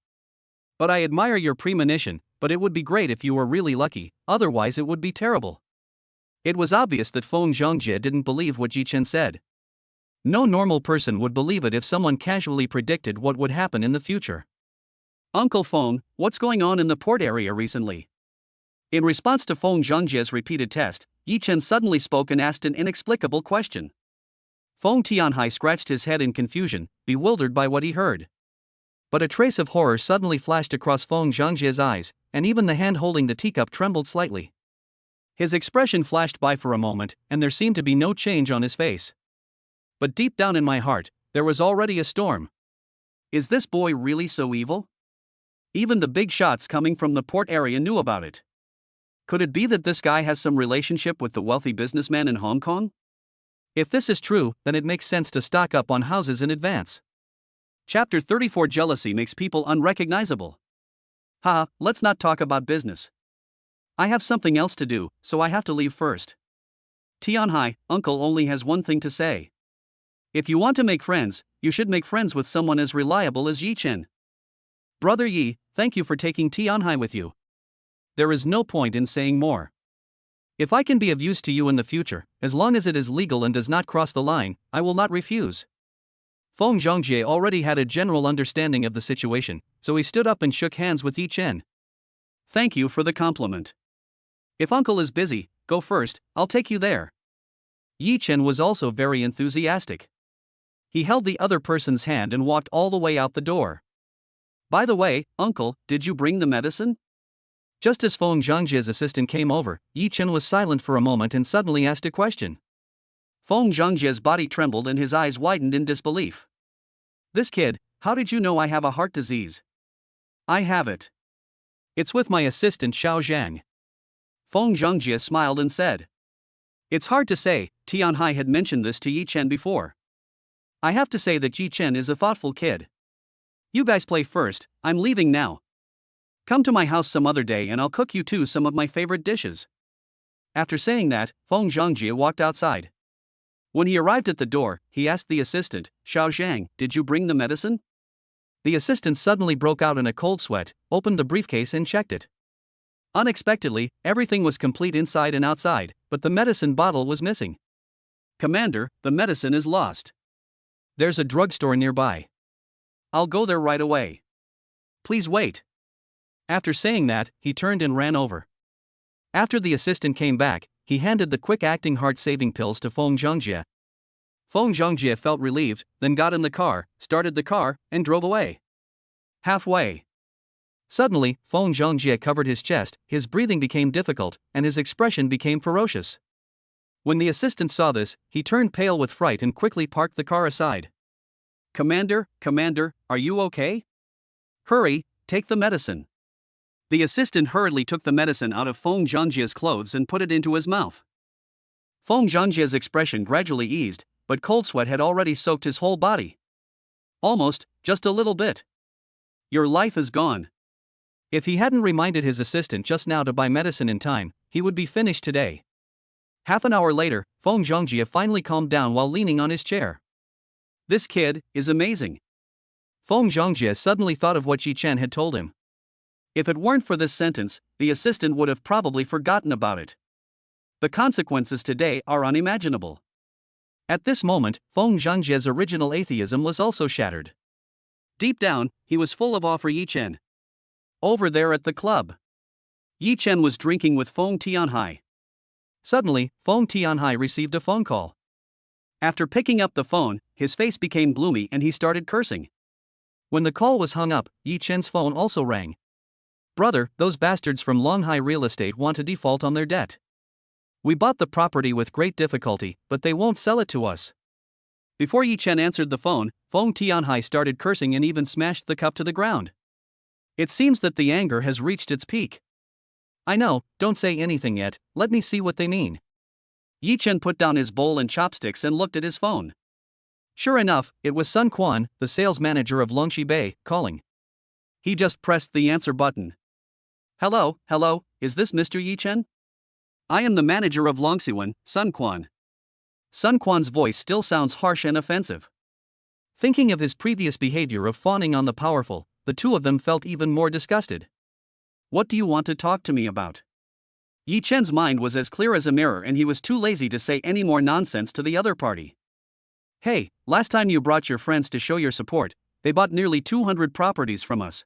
But I admire your premonition, but it would be great if you were really lucky, otherwise it would be terrible. It was obvious that Feng Zhongjie didn't believe what Yi Chen said. No normal person would believe it if someone casually predicted what would happen in the future. Uncle Feng, what's going on in the port area recently? In response to Feng Zhongjie's repeated test, Yi Chen suddenly spoke and asked an inexplicable question. Feng Tianhai scratched his head in confusion, bewildered by what he heard. But a trace of horror suddenly flashed across Feng Zhongjie's eyes, and even the hand holding the teacup trembled slightly. His expression flashed by for a moment, and there seemed to be no change on his face. But deep down in my heart, there was already a storm. Is this boy really so evil? Even the big shots coming from the port area knew about it. Could it be that this guy has some relationship with the wealthy businessman in Hong Kong? If this is true, then it makes sense to stock up on houses in advance. Chapter 34 Jealousy makes people unrecognizable. Let's not talk about business. I have something else to do, so I have to leave first. Tianhai, uncle only has one thing to say. If you want to make friends, you should make friends with someone as reliable as Yi Chen. Brother Yi, thank you for taking Tianhai with you. There is no point in saying more. If I can be of use to you in the future, as long as it is legal and does not cross the line, I will not refuse. Feng Zhongjie already had a general understanding of the situation, so he stood up and shook hands with Yi Chen. Thank you for the compliment. If uncle is busy, go first, I'll take you there. Yi Chen was also very enthusiastic. He held the other person's hand and walked all the way out the door. By the way, uncle, did you bring the medicine? Just as Feng Zhongjie's assistant came over, Yi Chen was silent for a moment and suddenly asked a question. Feng Zhongjie's body trembled and his eyes widened in disbelief. This kid, how did you know I have a heart disease? I have it. It's with my assistant Xiao Zhang. Feng Zhongjie smiled and said. It's hard to say, Tianhai had mentioned this to Yi Chen before. I have to say that Yi Chen is a thoughtful kid. You guys play first, I'm leaving now. Come to my house some other day and I'll cook you two some of my favorite dishes. After saying that, Feng Zhongjie walked outside. When he arrived at the door, he asked the assistant, Xiao Zhang, did you bring the medicine? The assistant suddenly broke out in a cold sweat, opened the briefcase and checked it. Unexpectedly, everything was complete inside and outside, but the medicine bottle was missing. Commander, the medicine is lost. There's a drugstore nearby. I'll go there right away. Please wait. After saying that, he turned and ran over. After the assistant came back, he handed the quick-acting heart-saving pills to Feng Zhongjie. Feng Zhongjie felt relieved, then got in the car, started the car, and drove away. Halfway. Suddenly, Feng Zhongjie covered his chest, his breathing became difficult, and his expression became ferocious. When the assistant saw this, he turned pale with fright and quickly parked the car aside. Commander, are you okay? Hurry, take the medicine. The assistant hurriedly took the medicine out of Feng Zhongjie's clothes and put it into his mouth. Feng Zhongjie's expression gradually eased, but cold sweat had already soaked his whole body. Almost, just a little bit. Your life is gone. If he hadn't reminded his assistant just now to buy medicine in time, he would be finished today. Half an hour later, Feng Zhongjie finally calmed down while leaning on his chair. This kid is amazing. Feng Zhongjie suddenly thought of what Yi Chen had told him. If it weren't for this sentence, the assistant would have probably forgotten about it. The consequences today are unimaginable. At this moment, Feng Zhongjie's original atheism was also shattered. Deep down, he was full of awe for Yi Chen. Over there at the club, Yi Chen was drinking with Feng Tianhai. Suddenly, Feng Tianhai received a phone call. After picking up the phone, his face became gloomy and he started cursing. When the call was hung up, Yi Chen's phone also rang. "Brother, those bastards from Longhai Real Estate want to default on their debt. We bought the property with great difficulty, but they won't sell it to us." Before Yi Chen answered the phone, Feng Tianhai started cursing and even smashed the cup to the ground. It seems that the anger has reached its peak. "I know, don't say anything yet, let me see what they mean." Yi Chen put down his bowl and chopsticks and looked at his phone. Sure enough, it was Sun Quan, the sales manager of Longxi Bay, calling. He just pressed the answer button. Hello, is this Mr. Yi Chen? I am the manager of Longxiwan, Sun Quan." Sun Quan's voice still sounds harsh and offensive. Thinking of his previous behavior of fawning on the powerful, the two of them felt even more disgusted. "What do you want to talk to me about?" Yi Chen's mind was as clear as a mirror and he was too lazy to say any more nonsense to the other party. "Hey, last time you brought your friends to show your support, they bought nearly 200 properties from us.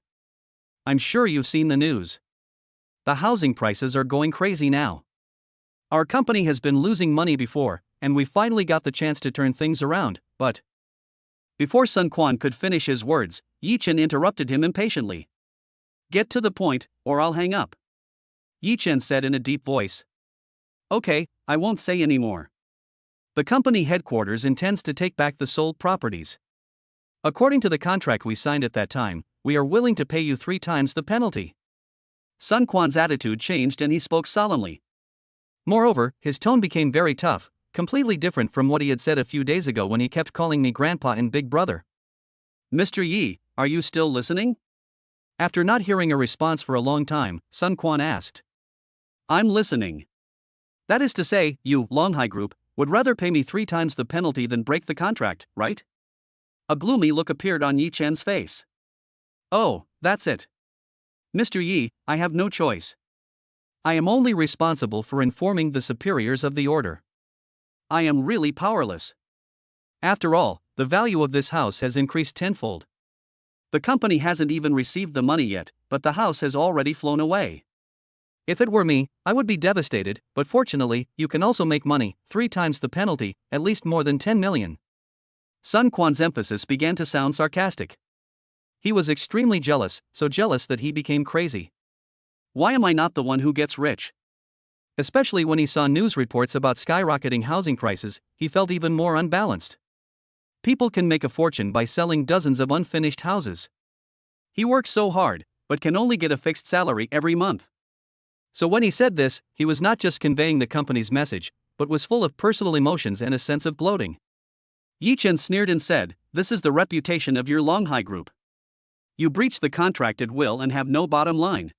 I'm sure you've seen the news. The housing prices are going crazy now. Our company has been losing money before, and we finally got the chance to turn things around, but..." Before Sun Quan could finish his words, Yi Chen interrupted him impatiently. "Get to the point, or I'll hang up," Yi Chen said in a deep voice. "Okay, I won't say any more. The company headquarters intends to take back the sold properties. According to the contract we signed at that time, we are willing to pay you 3 times the penalty." Sun Quan's attitude changed and he spoke solemnly. Moreover, his tone became very tough, completely different from what he had said a few days ago when he kept calling me grandpa and big brother. "Mr. Yi, are you still listening?" After not hearing a response for a long time, Sun Quan asked. "I'm listening. That is to say, you, Longhai Group, would rather pay me 3 times the penalty than break the contract, right?" A gloomy look appeared on Yi Chen's face. "Oh, that's it. Mr. Yi, I have no choice. I am only responsible for informing the superiors of the order. I am really powerless. After all, the value of this house has increased tenfold. The company hasn't even received the money yet, but the house has already flown away. If it were me, I would be devastated, but fortunately, you can also make money, 3 times the penalty, at least more than 10 million. Sun Quan's emphasis began to sound sarcastic. He was extremely jealous, so jealous that he became crazy. Why am I not the one who gets rich? Especially when he saw news reports about skyrocketing housing prices, he felt even more unbalanced. People can make a fortune by selling dozens of unfinished houses. He works so hard, but can only get a fixed salary every month. So when he said this, he was not just conveying the company's message, but was full of personal emotions and a sense of gloating. Yi Chen sneered and said, "This is the reputation of your Longhai Group. You breach the contract at will and have no bottom line.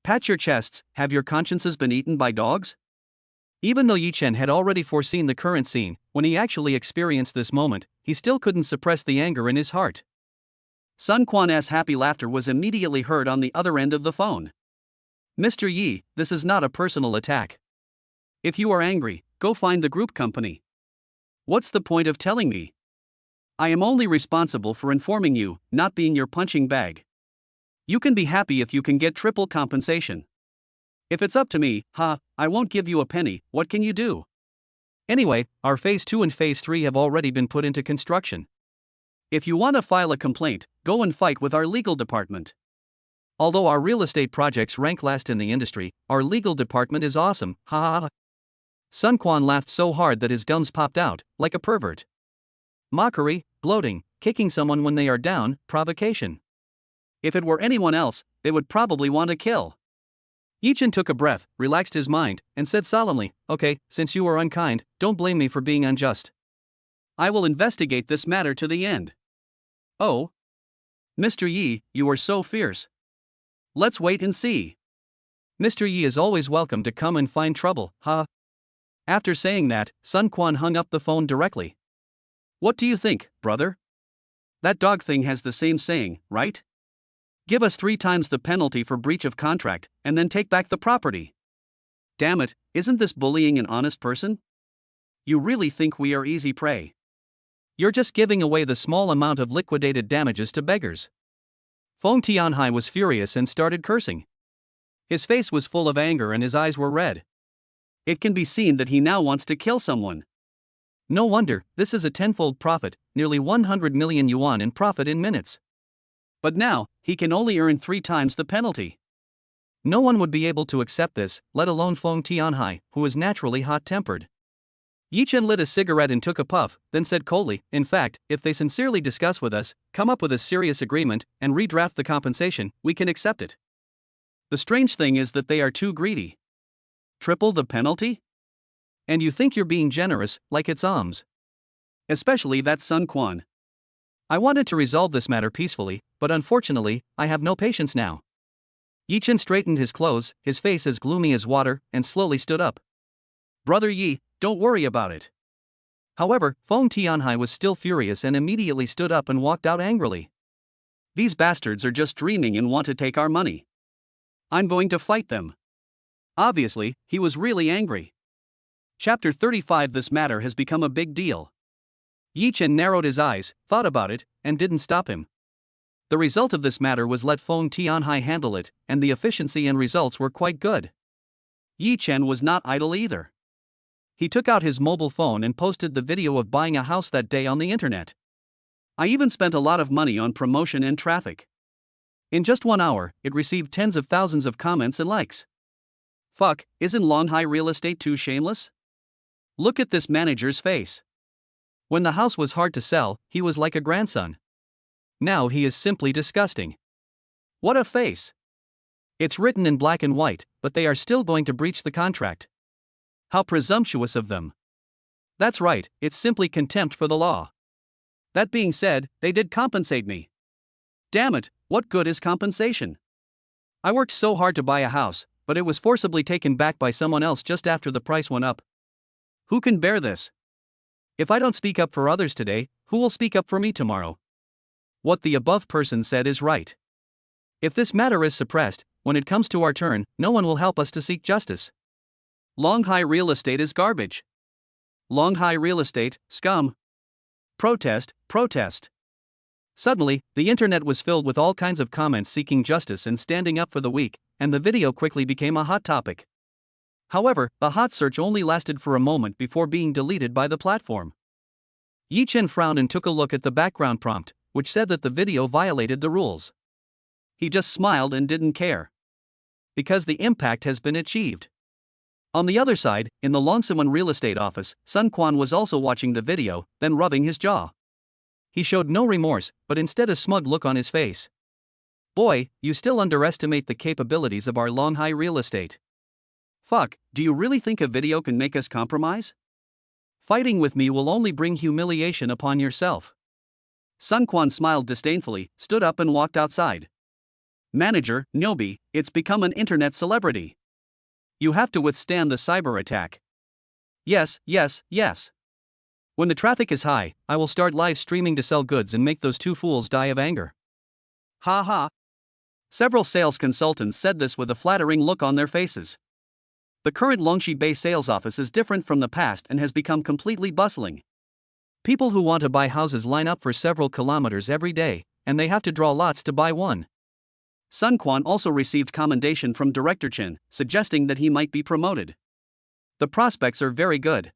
Pat your chests, have your consciences been eaten by dogs?" Even though Yi Chen had already foreseen the current scene, when he actually experienced this moment, he still couldn't suppress the anger in his heart. Sun Quan's happy laughter was immediately heard on the other end of the phone. "Mr. Yi, this is not a personal attack. If you are angry, go find the group company. What's the point of telling me? I am only responsible for informing you, not being your punching bag. You can be happy if you can get triple compensation. If it's up to me, I won't give you a penny, what can you do? Anyway, our Phase 2 and Phase 3 have already been put into construction. If you want to file a complaint, go and fight with our legal department. Although our real estate projects rank last in the industry, our legal department is awesome, Sun Quan laughed so hard that his gums popped out, like a pervert. Mockery, gloating, kicking someone when they are down, provocation. If it were anyone else, they would probably want to kill. Yi Chen took a breath, relaxed his mind, and said solemnly, "Okay, since you are unkind, don't blame me for being unjust. I will investigate this matter to the end." "Oh? Mr. Yi, you are so fierce. Let's wait and see. Mr. Yi is always welcome to come and find trouble, After saying that, Sun Quan hung up the phone directly. "What do you think, brother? That dog thing has the same saying, right? Give us 3 times the penalty for breach of contract, and then take back the property. Damn it, isn't this bullying an honest person? You really think we are easy prey? You're just giving away the small amount of liquidated damages to beggars." Feng Tianhai was furious and started cursing. His face was full of anger and his eyes were red. It can be seen that he now wants to kill someone. No wonder, this is a tenfold profit, nearly 100 million yuan in profit in minutes. But now, he can only earn 3 times the penalty. No one would be able to accept this, let alone Feng Tianhai, who is naturally hot-tempered. Yichen lit a cigarette and took a puff, then said coldly, in fact, if they sincerely discuss with us, come up with a serious agreement, and redraft the compensation, we can accept it. The strange thing is that they are too greedy. Triple the penalty? And you think you're being generous, like it's alms. Especially that Sun Quan. I wanted to resolve this matter peacefully, but unfortunately, I have no patience now. Yichen straightened his clothes, his face as gloomy as water, and slowly stood up. Brother Yi, don't worry about it. However, Feng Tianhai was still furious and immediately stood up and walked out angrily. These bastards are just dreaming and want to take our money. I'm going to fight them. Obviously, he was really angry. Chapter 35. This matter has become a big deal. Yichen narrowed his eyes, thought about it, and didn't stop him. The result of this matter was let Feng Tianhai handle it, and the efficiency and results were quite good. Yichen was not idle either. He took out his mobile phone and posted the video of buying a house that day on the internet. I even spent a lot of money on promotion and traffic. In just 1 hour, it received tens of thousands of comments and likes. Fuck, isn't Longhai real estate too shameless? Look at this manager's face. When the house was hard to sell, he was like a grandson. Now he is simply disgusting. What a face! It's written in black and white, but they are still going to breach the contract. How presumptuous of them. That's right, it's simply contempt for the law. That being said, they did compensate me. Damn it, what good is compensation? I worked so hard to buy a house, but it was forcibly taken back by someone else just after the price went up. Who can bear this? If I don't speak up for others today, who will speak up for me tomorrow? What the above person said is right. If this matter is suppressed, when it comes to our turn, no one will help us to seek justice. Longhai real estate is garbage. Longhai real estate, scum. Protest, protest. Suddenly, the internet was filled with all kinds of comments seeking justice and standing up for the weak, and the video quickly became a hot topic. However, the hot search only lasted for a moment before being deleted by the platform. Yichen frowned and took a look at the background prompt, which said that the video violated the rules. He just smiled and didn't care. Because the impact has been achieved. On the other side, in the Longsuan real estate office, Sun Quan was also watching the video, then rubbing his jaw. He showed no remorse, but instead a smug look on his face. Boy, you still underestimate the capabilities of our Longhai real estate. Fuck, do you really think a video can make us compromise? Fighting with me will only bring humiliation upon yourself. Sun Quan smiled disdainfully, stood up and walked outside. Manager, Nyobi, it's become an internet celebrity. You have to withstand the cyber attack. Yes, yes, yes. When the traffic is high, I will start live streaming to sell goods and make those 2 fools die of anger. Ha ha. Several sales consultants said this with a flattering look on their faces. The current Longxi Bay sales office is different from the past and has become completely bustling. People who want to buy houses line up for several kilometers every day, and they have to draw lots to buy one. Sun Quan also received commendation from Director Chen, suggesting that he might be promoted. The prospects are very good.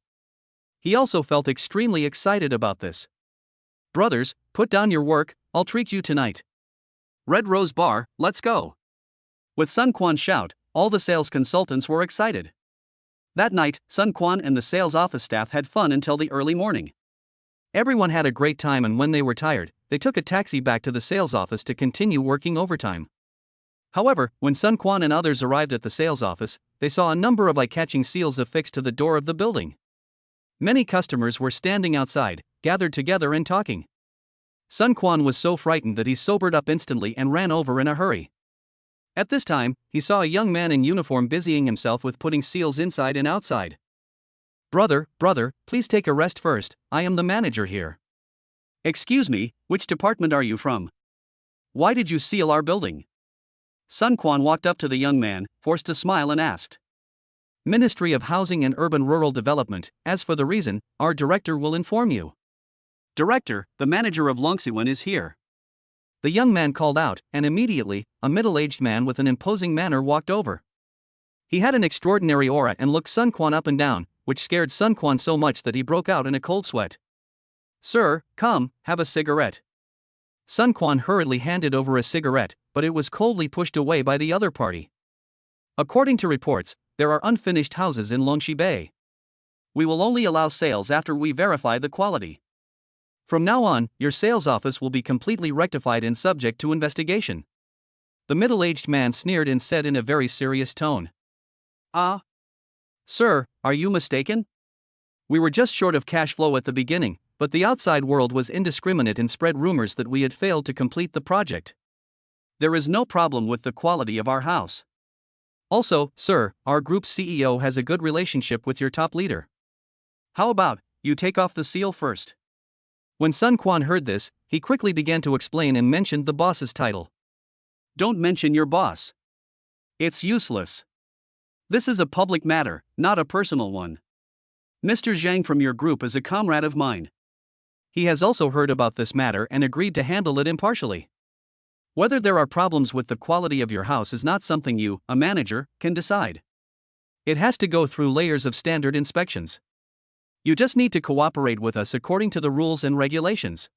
He also felt extremely excited about this. Brothers, put down your work, I'll treat you tonight. Red Rose Bar, let's go. With Sun Quan's shout, all the sales consultants were excited. That night, Sun Quan and the sales office staff had fun until the early morning. Everyone had a great time, and when they were tired, they took a taxi back to the sales office to continue working overtime. However, when Sun Quan and others arrived at the sales office, they saw a number of eye-catching seals affixed to the door of the building. Many customers were standing outside, gathered together and talking. Sun Quan was so frightened that he sobered up instantly and ran over in a hurry. At this time, he saw a young man in uniform busying himself with putting seals inside and outside. Brother, please take a rest first, I am the manager here. Excuse me, which department are you from? Why did you seal our building? Sun Quan walked up to the young man, forced a smile and asked. Ministry of Housing and Urban Rural Development, as for the reason, our director will inform you. Director, the manager of Longsuan is here. The young man called out, and immediately, a middle-aged man with an imposing manner walked over. He had an extraordinary aura and looked Sun Quan up and down, which scared Sun Quan so much that he broke out in a cold sweat. "Sir, come, have a cigarette." Sun Quan hurriedly handed over a cigarette, but it was coldly pushed away by the other party. "According to reports, there are unfinished houses in Longxi Bay. We will only allow sales after we verify the quality. From now on, your sales office will be completely rectified and subject to investigation." The middle-aged man sneered and said in a very serious tone. "Ah? Sir, are you mistaken? We were just short of cash flow at the beginning, but the outside world was indiscriminate and spread rumors that we had failed to complete the project. There is no problem with the quality of our house. Also, sir, our group's CEO has a good relationship with your top leader. How about you take off the seal first?" When Sun Quan heard this, he quickly began to explain and mentioned the boss's title. "Don't mention your boss. It's useless. This is a public matter, not a personal one. Mr. Zhang from your group is a comrade of mine. He has also heard about this matter and agreed to handle it impartially. Whether there are problems with the quality of your house is not something you, a manager, can decide. It has to go through layers of standard inspections. You just need to cooperate with us according to the rules and regulations.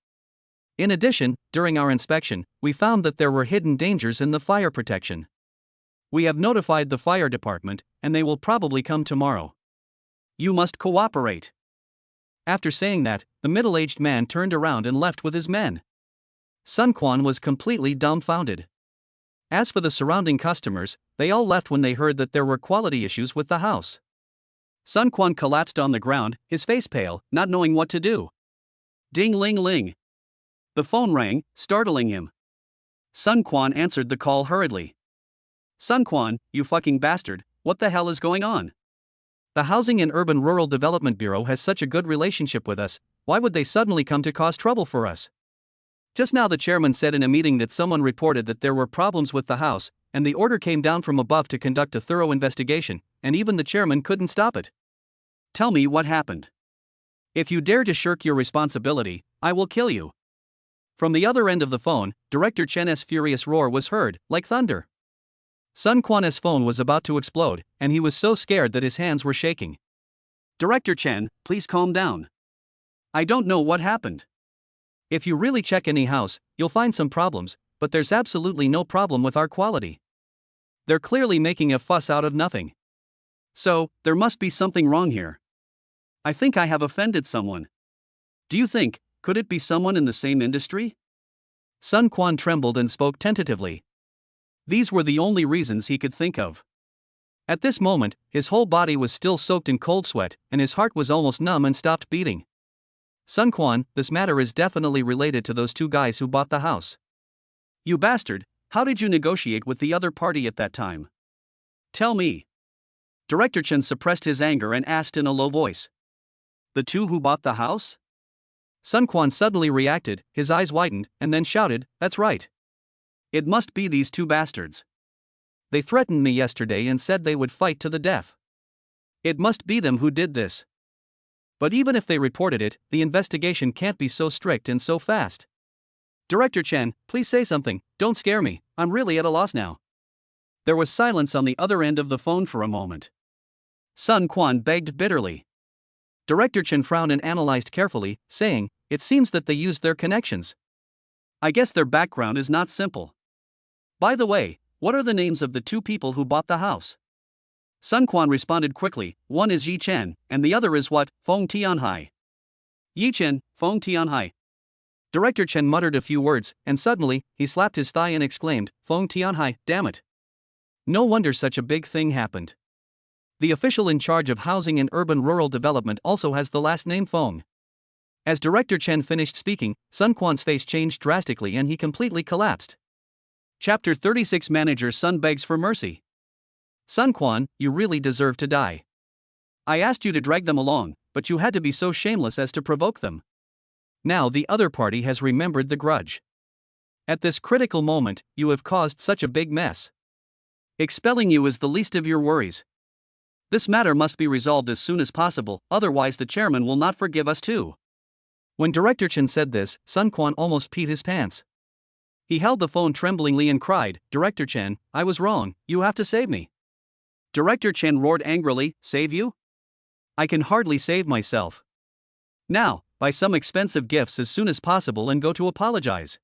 In addition, during our inspection, we found that there were hidden dangers in the fire protection. We have notified the fire department, and they will probably come tomorrow. You must cooperate." After saying that, the middle-aged man turned around and left with his men. Sun Quan was completely dumbfounded. As for the surrounding customers, they all left when they heard that there were quality issues with the house. Sun Quan collapsed on the ground, his face pale, not knowing what to do. Ding-ling-ling. The phone rang, startling him. Sun Quan answered the call hurriedly. "Sun Quan, you fucking bastard, what the hell is going on? The Housing and Urban Rural Development Bureau has such a good relationship with us, why would they suddenly come to cause trouble for us? Just now the chairman said in a meeting that someone reported that there were problems with the house, and the order came down from above to conduct a thorough investigation, and even the chairman couldn't stop it. Tell me what happened. If you dare to shirk your responsibility, I will kill you." From the other end of the phone, Director Chen's furious roar was heard, like thunder. Sun Quan's phone was about to explode, and he was so scared that his hands were shaking. "Director Chen, please calm down. I don't know what happened. If you really check any house, you'll find some problems, but there's absolutely no problem with our quality. They're clearly making a fuss out of nothing. So, there must be something wrong here. I think I have offended someone. Do you think, could it be someone in the same industry?" Sun Quan trembled and spoke tentatively. These were the only reasons he could think of. At this moment, his whole body was still soaked in cold sweat, and his heart was almost numb and stopped beating. "Sun Quan, this matter is definitely related to those two guys who bought the house. You bastard, how did you negotiate with the other party at that time? Tell me." Director Chen suppressed his anger and asked in a low voice. "The two who bought the house?" Sun Quan suddenly reacted, his eyes widened, and then shouted, "That's right. It must be these two bastards. They threatened me yesterday and said they would fight to the death. It must be them who did this. But even if they reported it, the investigation can't be so strict and so fast. Director Chen, please say something, don't scare me, I'm really at a loss now." There was silence on the other end of the phone for a moment. Sun Quan begged bitterly. Director Chen frowned and analyzed carefully, saying, "It seems that they used their connections. I guess their background is not simple. By the way, what are the names of the two people who bought the house?" Sun Quan responded quickly, "One is Yi Chen, and the other is what, Feng Tianhai." "Yi Chen, Feng Tianhai." Director Chen muttered a few words, and suddenly, he slapped his thigh and exclaimed, "Feng Tianhai, damn it. No wonder such a big thing happened. The official in charge of Housing and Urban Rural Development also has the last name Feng." As Director Chen finished speaking, Sun Quan's face changed drastically and he completely collapsed. Chapter 36 Manager Sun begs for mercy. "Sun Quan, you really deserve to die. I asked you to drag them along, but you had to be so shameless as to provoke them. Now the other party has remembered the grudge. At this critical moment, you have caused such a big mess. Expelling you is the least of your worries. This matter must be resolved as soon as possible, otherwise the chairman will not forgive us too." When Director Chen said this, Sun Quan almost peed his pants. He held the phone tremblingly and cried, "Director Chen, I was wrong, you have to save me." Director Chen roared angrily, "Save you? I can hardly save myself. Now, buy some expensive gifts as soon as possible and go to apologize.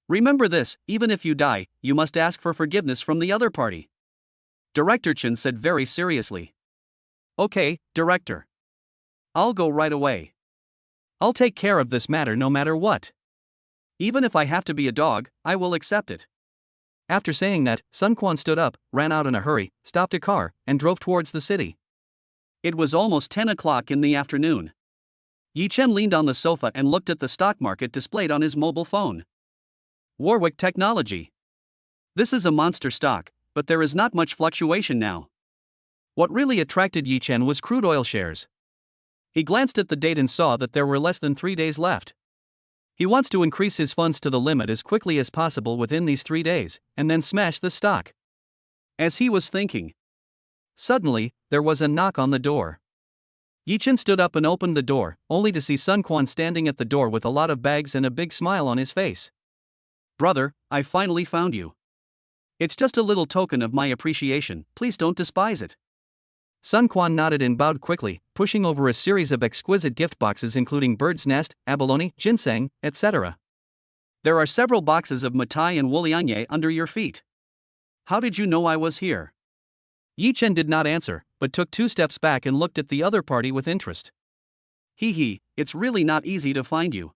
Remember this, even if you die, you must ask for forgiveness from the other party. Director Chen said very seriously. Okay, Director. I'll go right away. I'll take care of this matter no matter what. Even if I have to be a dog, I will accept it. After saying that, Sun Quan stood up, ran out in a hurry, stopped a car, and drove towards the city. It was almost 10 o'clock in the afternoon. Yi Chen leaned on the sofa and looked at the stock market displayed on his mobile phone. Warwick Technology. This is a monster stock, but there is not much fluctuation now. What really attracted Yi Chen was crude oil shares. He glanced at the date and saw that there were less than 3 days left. He wants to increase his funds to the limit as quickly as possible within these 3 days, and then smash the stock. As he was thinking, suddenly, there was a knock on the door. Yi Chen stood up and opened the door, only to see Sun Quan standing at the door with a lot of bags and a big smile on his face. Brother, I finally found you. It's just a little token of my appreciation, please don't despise it. Sun Quan nodded and bowed quickly, pushing over a series of exquisite gift boxes including bird's nest, abalone, ginseng, etc. There are several boxes of mitai and wulianye under your feet. How did you know I was here? Yi Chen did not answer, but took 2 steps back and looked at the other party with interest. It's really not easy to find you.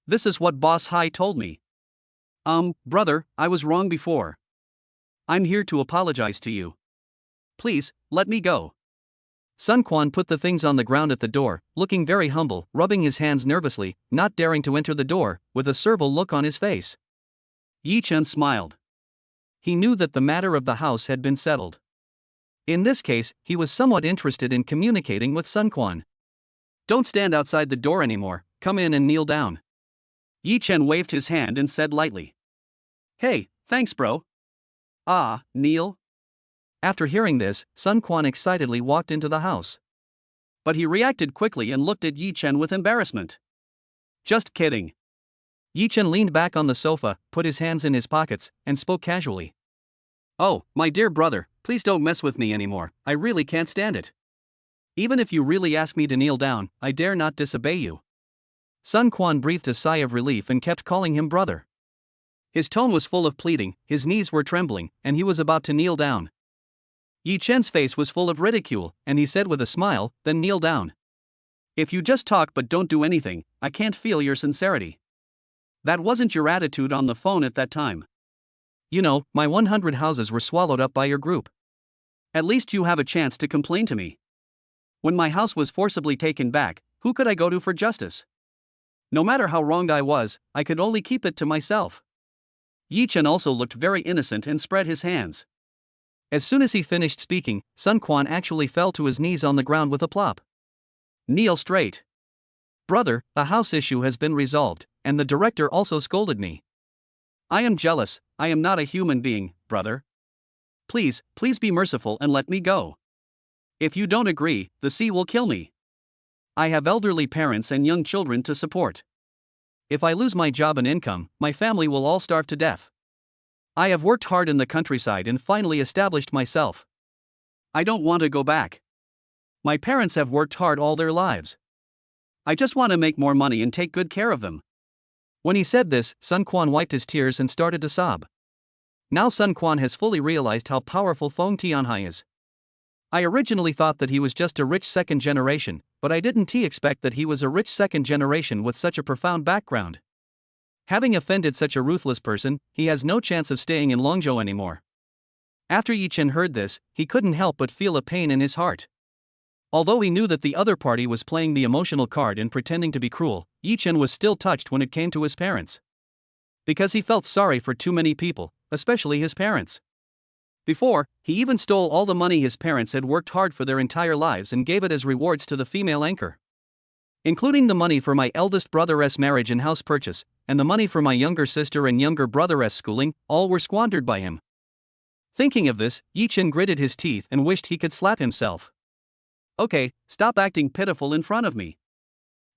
This is what Boss Hai told me. Brother, I was wrong before. I'm here to apologize to you. Please, let me go. Sun Quan put the things on the ground at the door, looking very humble, rubbing his hands nervously, not daring to enter the door, with a servile look on his face. Yi Chen smiled. He knew that the matter of the house had been settled. In this case, he was somewhat interested in communicating with Sun Quan. Don't stand outside the door anymore, come in and kneel down. Yi Chen waved his hand and said lightly. Hey, thanks bro. Kneel? After hearing this, Sun Quan excitedly walked into the house. But he reacted quickly and looked at Yi Chen with embarrassment. Just kidding. Yi Chen leaned back on the sofa, put his hands in his pockets, and spoke casually. Oh, my dear brother, please don't mess with me anymore, I really can't stand it. Even if you really ask me to kneel down, I dare not disobey you. Sun Quan breathed a sigh of relief and kept calling him brother. His tone was full of pleading, his knees were trembling, and he was about to kneel down. Yi Chen's face was full of ridicule, and he said with a smile, then kneel down. If you just talk but don't do anything, I can't feel your sincerity. That wasn't your attitude on the phone at that time. You know, my 100 houses were swallowed up by your group. At least you have a chance to complain to me. When my house was forcibly taken back, who could I go to for justice? No matter how wronged I was, I could only keep it to myself. Yi Chen also looked very innocent and spread his hands. As soon as he finished speaking, Sun Quan actually fell to his knees on the ground with a plop. Kneel straight. Brother, the house issue has been resolved, and the director also scolded me. I am jealous, I am not a human being, brother. Please be merciful and let me go. If you don't agree, the sea will kill me. I have elderly parents and young children to support. If I lose my job and income, my family will all starve to death. I have worked hard in the countryside and finally established myself. I don't want to go back. My parents have worked hard all their lives. I just want to make more money and take good care of them. When he said this, Sun Quan wiped his tears and started to sob. Now Sun Quan has fully realized how powerful Feng Tianhai is. I originally thought that he was just a rich second generation, but I didn't expect that he was a rich second generation with such a profound background. Having offended such a ruthless person, he has no chance of staying in Longzhou anymore. After Yi Chen heard this, he couldn't help but feel a pain in his heart. Although he knew that the other party was playing the emotional card and pretending to be cruel, Yi Chen was still touched when it came to his parents. Because he felt sorry for too many people, especially his parents. Before, he even stole all the money his parents had worked hard for their entire lives and gave it as rewards to the female anchor. Including the money for my eldest brother's marriage and house purchase, and the money for my younger sister and younger brother's schooling, all were squandered by him. Thinking of this, Yi Chen gritted his teeth and wished he could slap himself. Okay, stop acting pitiful in front of me.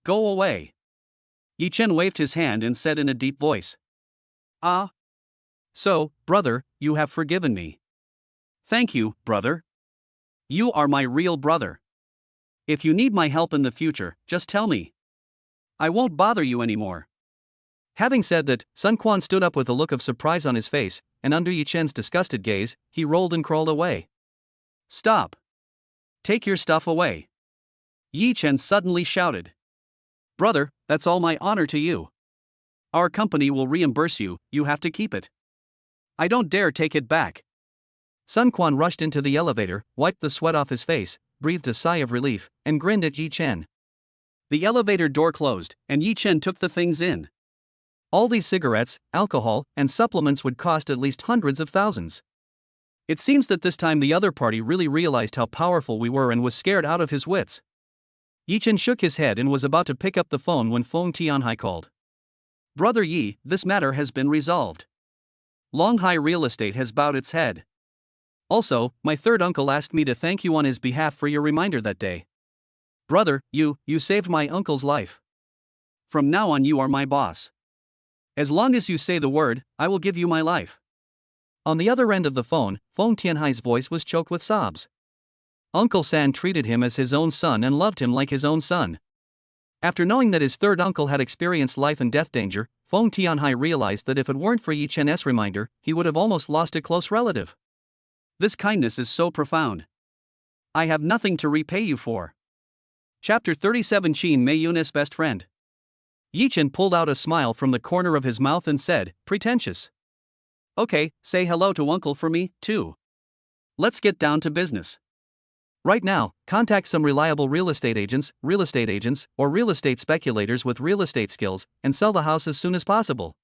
Go away. Yi Chen waved his hand and said in a deep voice. So, brother, you have forgiven me. Thank you, brother. You are my real brother. If you need my help in the future, just tell me. I won't bother you anymore. Having said that, Sun Quan stood up with a look of surprise on his face, and under Yi Chen's disgusted gaze, he rolled and crawled away. Stop. Take your stuff away. Yi Chen suddenly shouted. Brother, that's all my honor to you. Our company will reimburse you, you have to keep it. I don't dare take it back. Sun Quan rushed into the elevator, wiped the sweat off his face, breathed a sigh of relief, and grinned at Yi Chen. The elevator door closed, and Yi Chen took the things in. All these cigarettes, alcohol, and supplements would cost at least hundreds of thousands. It seems that this time the other party really realized how powerful we were and was scared out of his wits. Yi Chen shook his head and was about to pick up the phone when Feng Tianhai called. Brother Yi, this matter has been resolved. Longhai Real Estate has bowed its head. Also, my third uncle asked me to thank you on his behalf for your reminder that day. Brother, you saved my uncle's life. From now on you are my boss. As long as you say the word, I will give you my life. On the other end of the phone, Feng Tianhai's voice was choked with sobs. Uncle San treated him as his own son and loved him like his own son. After knowing that his third uncle had experienced life and death danger, Feng Tianhai realized that if it weren't for Yi Chen's reminder, he would have almost lost a close relative. This kindness is so profound. I have nothing to repay you for. Chapter 37 Qin Meiyun's best friend. Yi Chen pulled out a smile from the corner of his mouth and said, pretentious. Okay, say hello to uncle for me, too. Let's get down to business. Right now, contact some reliable real estate agents, or real estate speculators with real estate skills, and sell the house as soon as possible.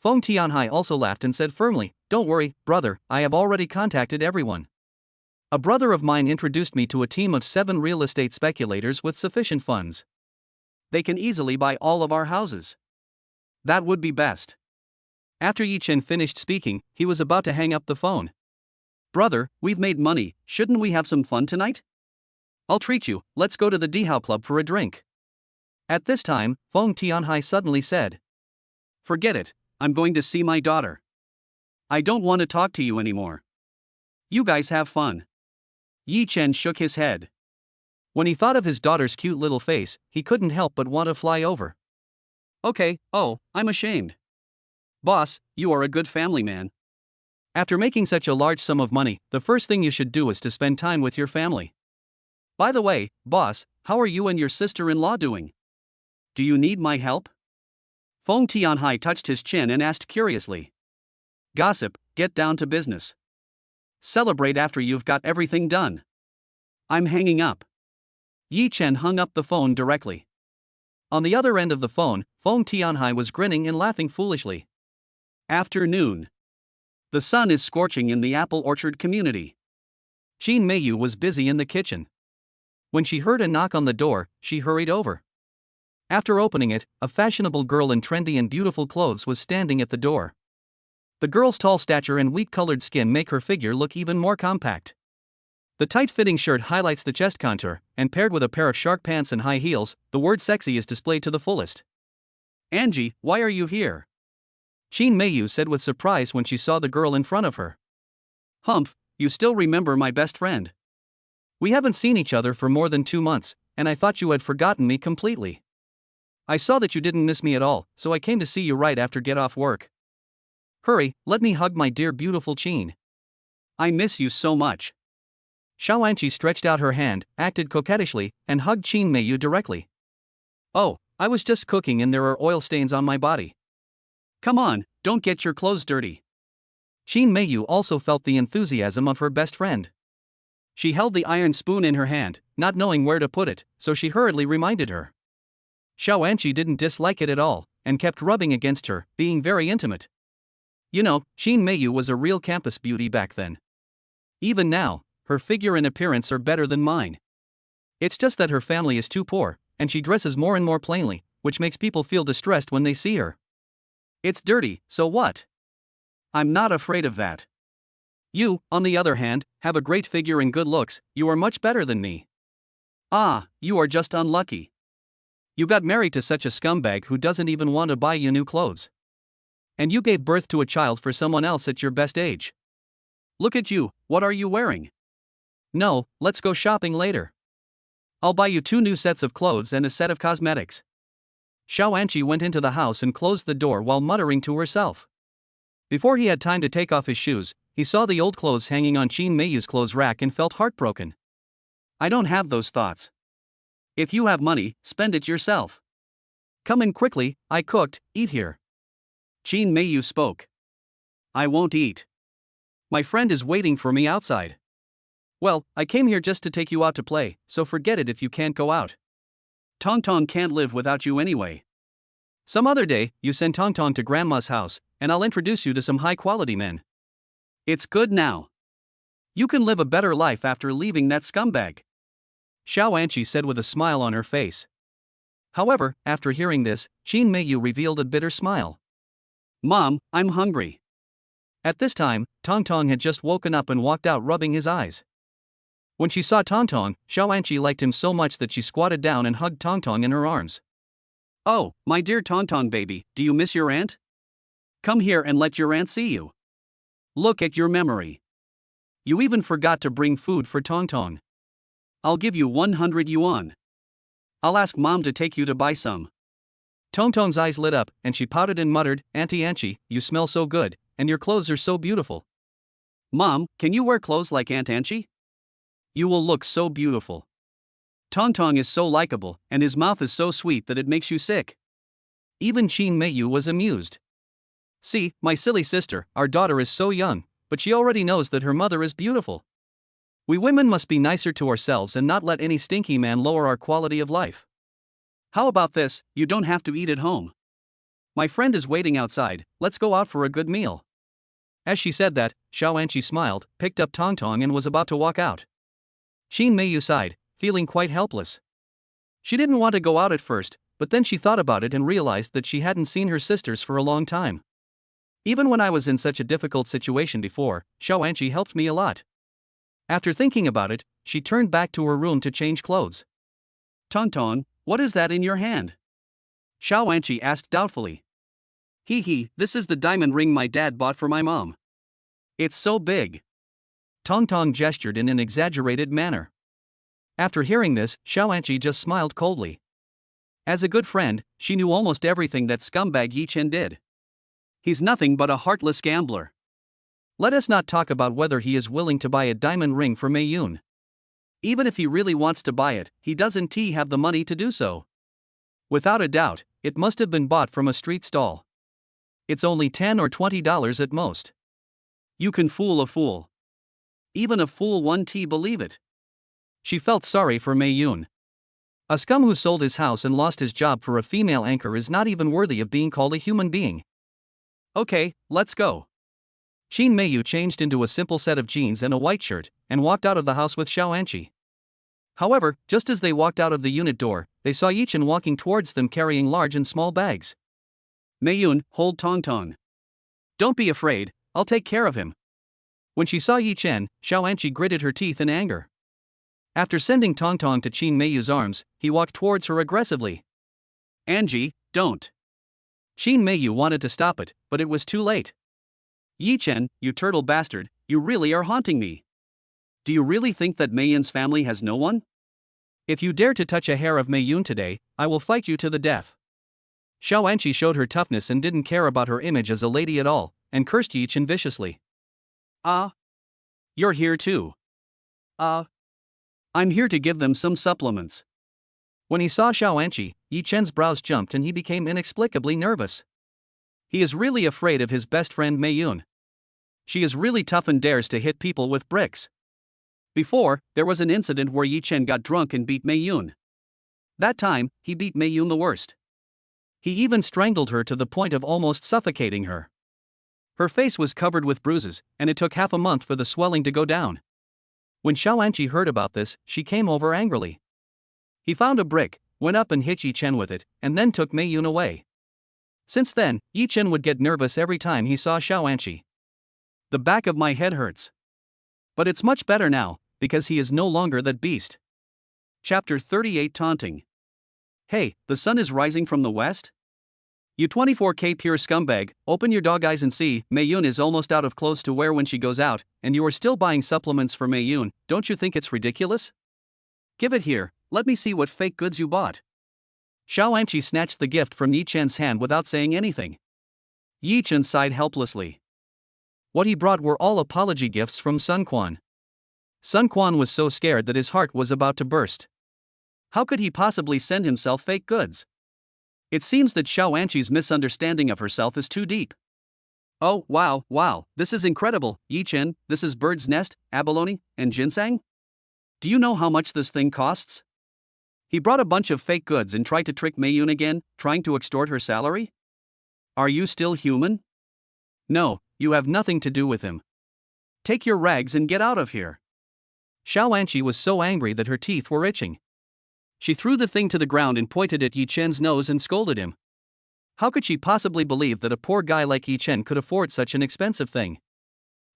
Feng Tianhai also laughed and said firmly, don't worry, brother, I have already contacted everyone. A brother of mine introduced me to a team of 7 real estate speculators with sufficient funds. They can easily buy all of our houses. That would be best. After Yi Chen finished speaking, he was about to hang up the phone. Brother, we've made money, shouldn't we have some fun tonight? I'll treat you, let's go to the Dihao Club for a drink. At this time, Feng Tianhai suddenly said. Forget it, I'm going to see my daughter. I don't want to talk to you anymore. You guys have fun. Yi Chen shook his head. When he thought of his daughter's cute little face, he couldn't help but want to fly over. Okay, I'm ashamed. Boss, you are a good family man. After making such a large sum of money, the first thing you should do is to spend time with your family. By the way, boss, how are you and your sister-in-law doing? Do you need my help? Feng Tianhai touched his chin and asked curiously. Gossip, get down to business. Celebrate after you've got everything done. I'm hanging up. Yi Chen hung up the phone directly. On the other end of the phone, Feng Tianhai was grinning and laughing foolishly. Afternoon. The sun is scorching in the apple orchard community. Qin Meiyu was busy in the kitchen. When she heard a knock on the door, she hurried over. After opening it, a fashionable girl in trendy and beautiful clothes was standing at the door. The girl's tall stature and wheat-colored skin make her figure look even more compact. The tight-fitting shirt highlights the chest contour, and paired with a pair of shark pants and high heels, the word sexy is displayed to the fullest. Angie, why are you here? Qin Meiyu said with surprise when she saw the girl in front of her. Humph, you still remember my best friend. We haven't seen each other for more than 2 months, and I thought you had forgotten me completely. I saw that you didn't miss me at all, so I came to see you right after get off work. Hurry, let me hug my dear beautiful Qin. I miss you so much. Xiaoanqi stretched out her hand, acted coquettishly, and hugged Qin Meiyu directly. Oh, I was just cooking and there are oil stains on my body. Come on, don't get your clothes dirty. Qin Meiyu also felt the enthusiasm of her best friend. She held the iron spoon in her hand, not knowing where to put it, so she hurriedly reminded her. Xiaoanqi didn't dislike it at all, and kept rubbing against her, being very intimate. You know, Qin Meiyu was a real campus beauty back then. Even now, her figure and appearance are better than mine. It's just that her family is too poor, and she dresses more and more plainly, which makes people feel distressed when they see her. It's dirty, so what? I'm not afraid of that. You, on the other hand, have a great figure and good looks, you are much better than me. Ah, you are just unlucky. You got married to such a scumbag who doesn't even want to buy you new clothes. And you gave birth to a child for someone else at your best age. Look at you, what are you wearing? No, let's go shopping later. I'll buy you 2 new sets of clothes and a set of cosmetics. Xiao Anqi went into the house and closed the door while muttering to herself. Before he had time to take off his shoes, he saw the old clothes hanging on Qin Meiyu's clothes rack and felt heartbroken. I don't have those thoughts. If you have money, spend it yourself. Come in quickly, I cooked, eat here. Qin Meiyu spoke. I won't eat. My friend is waiting for me outside. Well, I came here just to take you out to play, so forget it if you can't go out. Tongtong can't live without you anyway. Some other day, you send Tongtong to Grandma's house, and I'll introduce you to some high-quality men. It's good now. You can live a better life after leaving that scumbag. Xiao Anqi said with a smile on her face. However, after hearing this, Qin Meiyu revealed a bitter smile. Mom, I'm hungry. At this time, Tongtong had just woken up and walked out rubbing his eyes. When she saw Tongtong, Xiao Anqi liked him so much that she squatted down and hugged Tongtong in her arms. Oh, my dear Tongtong baby, do you miss your aunt? Come here and let your aunt see you. Look at your memory. You even forgot to bring food for Tongtong. I'll give you 100 yuan. I'll ask Mom to take you to buy some. Tongtong's eyes lit up, and she pouted and muttered, Auntie Anqi, you smell so good, and your clothes are so beautiful. Mom, can you wear clothes like Aunt Anqi? You will look so beautiful. Tongtong is so likable, and his mouth is so sweet that it makes you sick. Even Qin Meiyu was amused. See, my silly sister, our daughter is so young, but she already knows that her mother is beautiful. We women must be nicer to ourselves and not let any stinky man lower our quality of life. How about this, you don't have to eat at home. My friend is waiting outside, let's go out for a good meal. As she said that, Xiao Anqi smiled, picked up Tongtong and was about to walk out. Qin Meiyu sighed, feeling quite helpless. She didn't want to go out at first, but then she thought about it and realized that she hadn't seen her sisters for a long time. Even when I was in such a difficult situation before, Xiao Anqi helped me a lot. After thinking about it, she turned back to her room to change clothes. Tongtong, what is that in your hand? Xiao Anqi asked doubtfully. This is the diamond ring my dad bought for my mom. It's so big. Tongtong gestured in an exaggerated manner. After hearing this, Xiao Anqi just smiled coldly. As a good friend, she knew almost everything that scumbag Yi Chen did. He's nothing but a heartless gambler. Let us not talk about whether he is willing to buy a diamond ring for Mei Yun. Even if he really wants to buy it, he doesn't have the money to do so. Without a doubt, it must have been bought from a street stall. It's only $10 or $20 at most. You can fool a fool. Even a fool won't believe it. She felt sorry for Mei Yun. A scum who sold his house and lost his job for a female anchor is not even worthy of being called a human being. Okay, let's go. Qin Meiyu changed into a simple set of jeans and a white shirt, and walked out of the house with Xiao Anqi. However, just as they walked out of the unit door, they saw Yi Chen walking towards them carrying large and small bags. Mei Yun, hold Tongtong. Don't be afraid, I'll take care of him. When she saw Yi Chen, Xiao Anqi gritted her teeth in anger. After sending Tongtong to Qin Meiyu's arms, he walked towards her aggressively. Angie, don't. Qin Meiyu wanted to stop it, but it was too late. Yi Chen, you turtle bastard, you really are haunting me. Do you really think that Mei Yun's family has no one? If you dare to touch a hair of Mei Yun today, I will fight you to the death. Xiao Anqi showed her toughness and didn't care about her image as a lady at all, and cursed Yi Chen viciously. You're here too. I'm here to give them some supplements. When he saw Xiao Anqi, Yi Chen's brows jumped and he became inexplicably nervous. He is really afraid of his best friend Mei Yun. She is really tough and dares to hit people with bricks. Before, there was an incident where Yi Chen got drunk and beat Mei Yun. That time, he beat Mei Yun the worst. He even strangled her to the point of almost suffocating her. Her face was covered with bruises, and it took half a month for the swelling to go down. When Xiao Anqi heard about this, she came over angrily. He found a brick, went up and hit Yi Chen with it, and then took Mei Yun away. Since then, Yi Chen would get nervous every time he saw Xiao Anqi. The back of my head hurts. But it's much better now, because he is no longer that beast. Chapter 38 Taunting. Hey, the sun is rising from the west? You 24K pure scumbag, open your dog eyes and see, Mei Yun is almost out of clothes to wear when she goes out, and you are still buying supplements for Mei Yun, don't you think it's ridiculous? Give it here, let me see what fake goods you bought. Xiao Anqi snatched the gift from Yi Chen's hand without saying anything. Yi Chen sighed helplessly. What he brought were all apology gifts from Sun Quan. Sun Quan was so scared that his heart was about to burst. How could he possibly send himself fake goods? It seems that Xiao Anqi's misunderstanding of herself is too deep. Oh, wow, this is incredible, Yi Chen, this is bird's nest, abalone, and ginseng? Do you know how much this thing costs? He brought a bunch of fake goods and tried to trick Meiyun again, trying to extort her salary? Are you still human? No, you have nothing to do with him. Take your rags and get out of here. Xiao Anqi was so angry that her teeth were itching. She threw the thing to the ground and pointed at Yi Chen's nose and scolded him. How could she possibly believe that a poor guy like Yi Chen could afford such an expensive thing?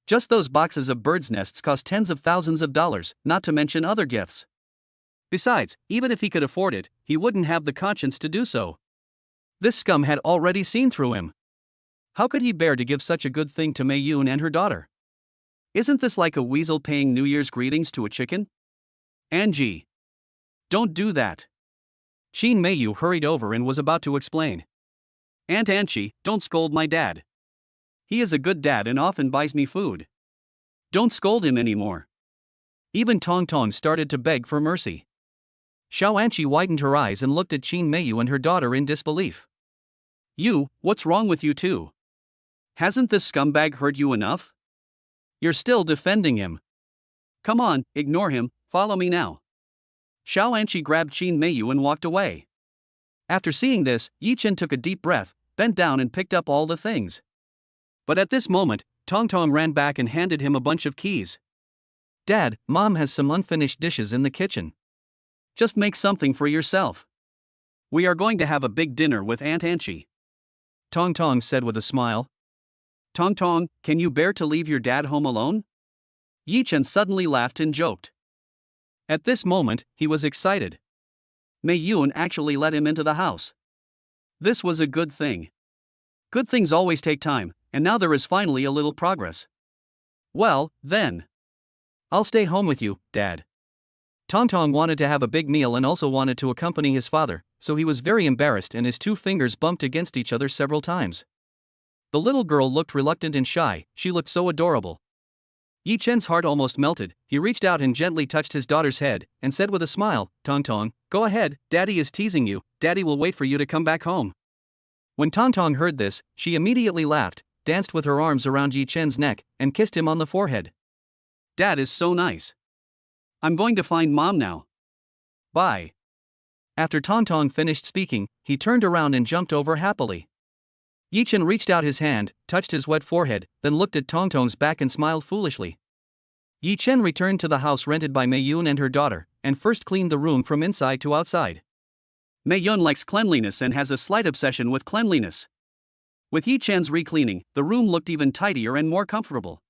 Just those boxes of bird's nests cost tens of thousands of dollars, not to mention other gifts. Besides, even if he could afford it, he wouldn't have the conscience to do so. This scum had already seen through him. How could he bear to give such a good thing to Meiyun and her daughter? Isn't this like a weasel paying New Year's greetings to a chicken? Angie. Don't do that. Qin Meiyu hurried over and was about to explain. Aunt Anqi, don't scold my dad. He is a good dad and often buys me food. Don't scold him anymore. Even Tong Tong started to beg for mercy. Xiao Anqi widened her eyes and looked at Qin Meiyu and her daughter in disbelief. You, what's wrong with you two? Hasn't this scumbag hurt you enough? You're still defending him. Come on, ignore him, follow me now. Xiao Anqi grabbed Qin Meiyu and walked away. After seeing this, Yi Chen took a deep breath, bent down and picked up all the things. But at this moment, Tong Tong ran back and handed him a bunch of keys. Dad, Mom has some unfinished dishes in the kitchen. Just make something for yourself. We are going to have a big dinner with Aunt Anqi. Tong Tong said with a smile. Tong Tong, can you bear to leave your dad home alone? Yi Chen suddenly laughed and joked. At this moment, he was excited. Meiyun actually let him into the house. This was a good thing. Good things always take time, and now there is finally a little progress. Well, then. I'll stay home with you, Dad. Tong Tong wanted to have a big meal and also wanted to accompany his father, so he was very embarrassed and his two fingers bumped against each other several times. The little girl looked reluctant and shy, she looked so adorable. Yi Chen's heart almost melted. He reached out and gently touched his daughter's head, and said with a smile, Tong Tong, go ahead, Daddy is teasing you, Daddy will wait for you to come back home. When Tong Tong heard this, she immediately laughed, danced with her arms around Yi Chen's neck, and kissed him on the forehead. Dad is so nice. I'm going to find Mom now. Bye. After Tong Tong finished speaking, he turned around and jumped over happily. Yi Chen reached out his hand, touched his wet forehead, then looked at Tong Tong's back and smiled foolishly. Yi Chen returned to the house rented by Meiyun and her daughter, and first cleaned the room from inside to outside. Meiyun likes cleanliness and has a slight obsession with cleanliness. With Yi Chen's re-cleaning, the room looked even tidier and more comfortable.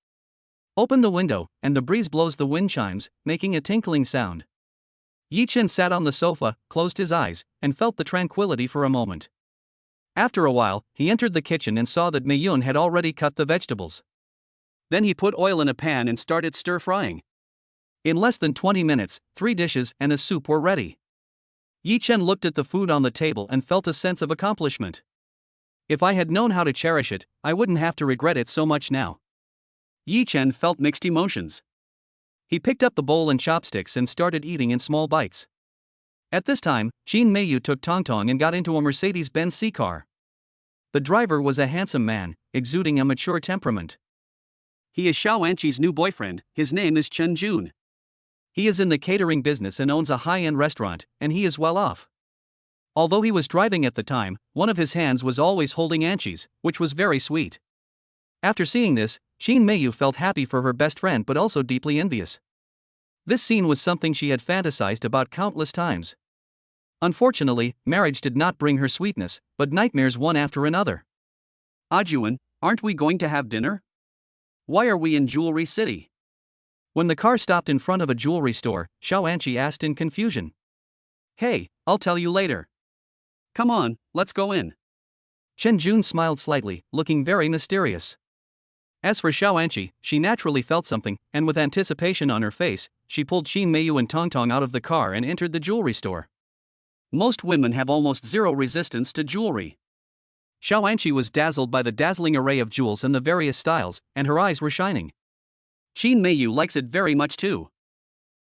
Open the window, and the breeze blows the wind chimes, making a tinkling sound. Yi Chen sat on the sofa, closed his eyes, and felt the tranquility for a moment. After a while, he entered the kitchen and saw that Meiyun had already cut the vegetables. Then he put oil in a pan and started stir-frying. In less than 20 minutes, 3 dishes and a soup were ready. Yi Chen looked at the food on the table and felt a sense of accomplishment. If I had known how to cherish it, I wouldn't have to regret it so much now. Yi Chen felt mixed emotions. He picked up the bowl and chopsticks and started eating in small bites. At this time, Qin Meiyu took Tong Tong and got into a Mercedes-Benz C-car. The driver was a handsome man, exuding a mature temperament. He is Xiao Anqi's new boyfriend, his name is Chen Jun. He is in the catering business and owns a high-end restaurant, and he is well off. Although he was driving at the time, one of his hands was always holding Anqi's, which was very sweet. After seeing this, Qin Meiyu felt happy for her best friend but also deeply envious. This scene was something she had fantasized about countless times. Unfortunately, marriage did not bring her sweetness, but nightmares one after another. Ajuan, aren't we going to have dinner? Why are we in Jewelry City? When the car stopped in front of a jewelry store, Xiao Anqi asked in confusion. Hey, I'll tell you later. Come on, let's go in. Chen Jun smiled slightly, looking very mysterious. As for Xiao Anqi, she naturally felt something, and with anticipation on her face, she pulled Qin Meiyu and Tongtong out of the car and entered the jewelry store. Most women have almost zero resistance to jewelry. Xiao Anqi was dazzled by the dazzling array of jewels and the various styles, and her eyes were shining. Qin Meiyu likes it very much too.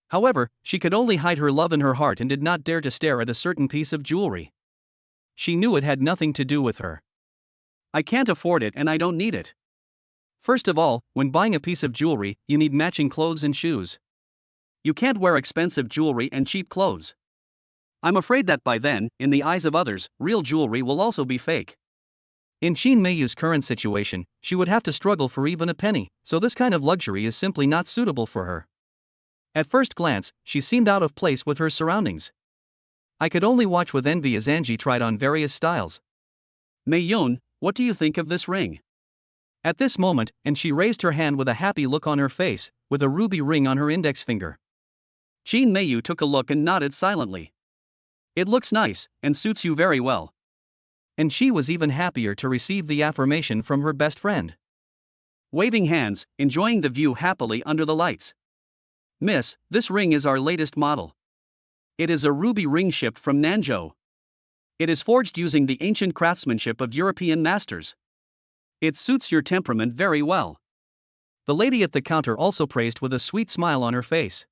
However, she could only hide her love in her heart and did not dare to stare at a certain piece of jewelry. She knew it had nothing to do with her. I can't afford it and I don't need it. First of all, when buying a piece of jewelry, you need matching clothes and shoes. You can't wear expensive jewelry and cheap clothes. I'm afraid that by then, in the eyes of others, real jewelry will also be fake. In Qin Meiyu's current situation, she would have to struggle for even a penny, so this kind of luxury is simply not suitable for her. At first glance, she seemed out of place with her surroundings. I could only watch with envy as Angie tried on various styles. Meiyun, what do you think of this ring? At this moment, and she raised her hand with a happy look on her face, with a ruby ring on her index finger. Qin Meiyu took a look and nodded silently. It looks nice, and suits you very well. And she was even happier to receive the affirmation from her best friend. Waving hands, enjoying the view happily under the lights. Miss, this ring is our latest model. It is a ruby ring shipped from Nanzhou. It is forged using the ancient craftsmanship of European masters. It suits your temperament very well. The lady at the counter also praised with a sweet smile on her face.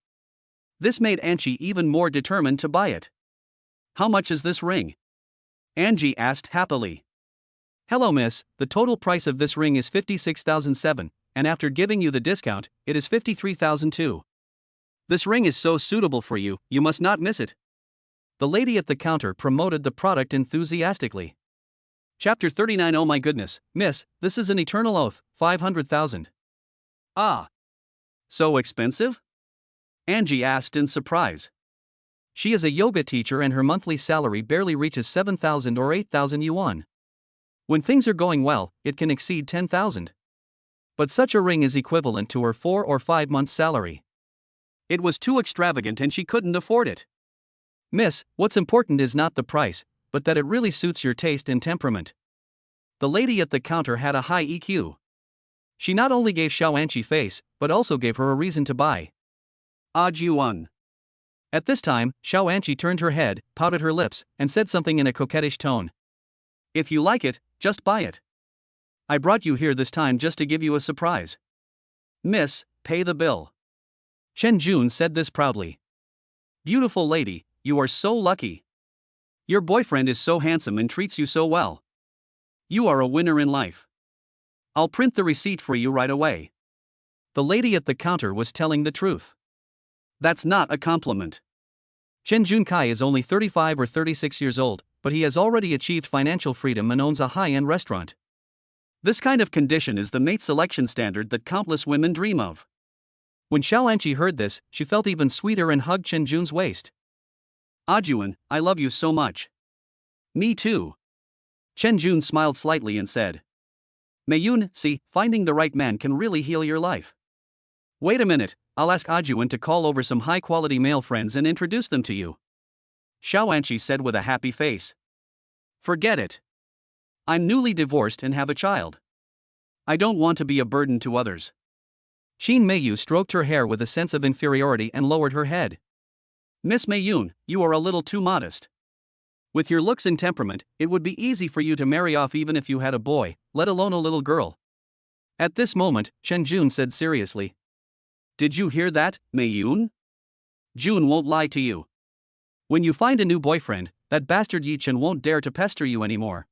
This made Angie even more determined to buy it. How much is this ring? Angie asked happily. Hello miss, the total price of this ring is 56,007, and after giving you the discount, it is 53,002. This ring is so suitable for you, you must not miss it. The lady at the counter promoted the product enthusiastically. Chapter 39. Oh my goodness, miss, this is an eternal oath, 500,000. Ah. So expensive? Angie asked in surprise. She is a yoga teacher and her monthly salary barely reaches 7,000 or 8,000 yuan. When things are going well, it can exceed 10,000. But such a ring is equivalent to her 4 or 5 months' salary. It was too extravagant and she couldn't afford it. Miss, what's important is not the price, but that it really suits your taste and temperament. The lady at the counter had a high EQ. She not only gave Xiao Anqi face, but also gave her a reason to buy. Yuan. At this time, Xiao Anqi turned her head, pouted her lips, and said something in a coquettish tone. If you like it, just buy it. I brought you here this time just to give you a surprise. Miss, pay the bill. Chen Jun said this proudly. Beautiful lady, you are so lucky. Your boyfriend is so handsome and treats you so well. You are a winner in life. I'll print the receipt for you right away. The lady at the counter was telling the truth. That's not a compliment. Chen Junkai is only 35 or 36 years old, but he has already achieved financial freedom and owns a high-end restaurant. This kind of condition is the mate selection standard that countless women dream of. When Xiao Anqi heard this, she felt even sweeter and hugged Chen Jun's waist. Juan, I love you so much. Me too. Chen Jun smiled slightly and said. Meiyun, see, finding the right man can really heal your life. Wait a minute, I'll ask Juan to call over some high-quality male friends and introduce them to you. Xiao Anqi said with a happy face. Forget it. I'm newly divorced and have a child. I don't want to be a burden to others. Qin Meiyu stroked her hair with a sense of inferiority and lowered her head. Miss Meiyun, you are a little too modest. With your looks and temperament, it would be easy for you to marry off even if you had a boy, let alone a little girl. At this moment, Chen Jun said seriously. Did you hear that, Meiyun? Jun won't lie to you. When you find a new boyfriend, that bastard Yi Chen won't dare to pester you anymore.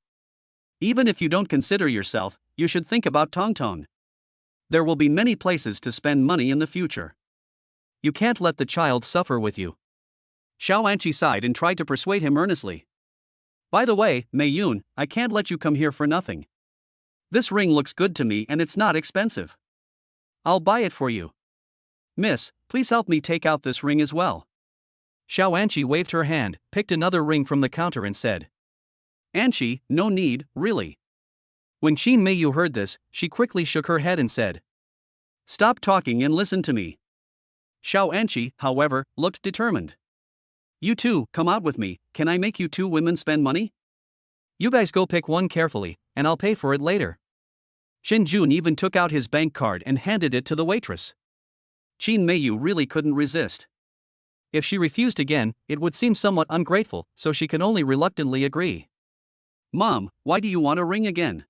Even if you don't consider yourself, you should think about Tongtong. There will be many places to spend money in the future. You can't let the child suffer with you. Xiao Anqi sighed and tried to persuade him earnestly. By the way, Meiyun, I can't let you come here for nothing. This ring looks good to me and it's not expensive. I'll buy it for you. Miss, please help me take out this ring as well. Xiao Anqi waved her hand, picked another ring from the counter and said. Anqi, no need, really. When Qin Meiyu heard this, she quickly shook her head and said. Stop talking and listen to me. Xiao Anqi, however, looked determined. You two, come out with me, can I make you 2 women spend money? You guys go pick one carefully, and I'll pay for it later. Shen Jun even took out his bank card and handed it to the waitress. Qin Meiyu really couldn't resist. If she refused again, it would seem somewhat ungrateful, so she can only reluctantly agree. Mom, why do you want a ring again?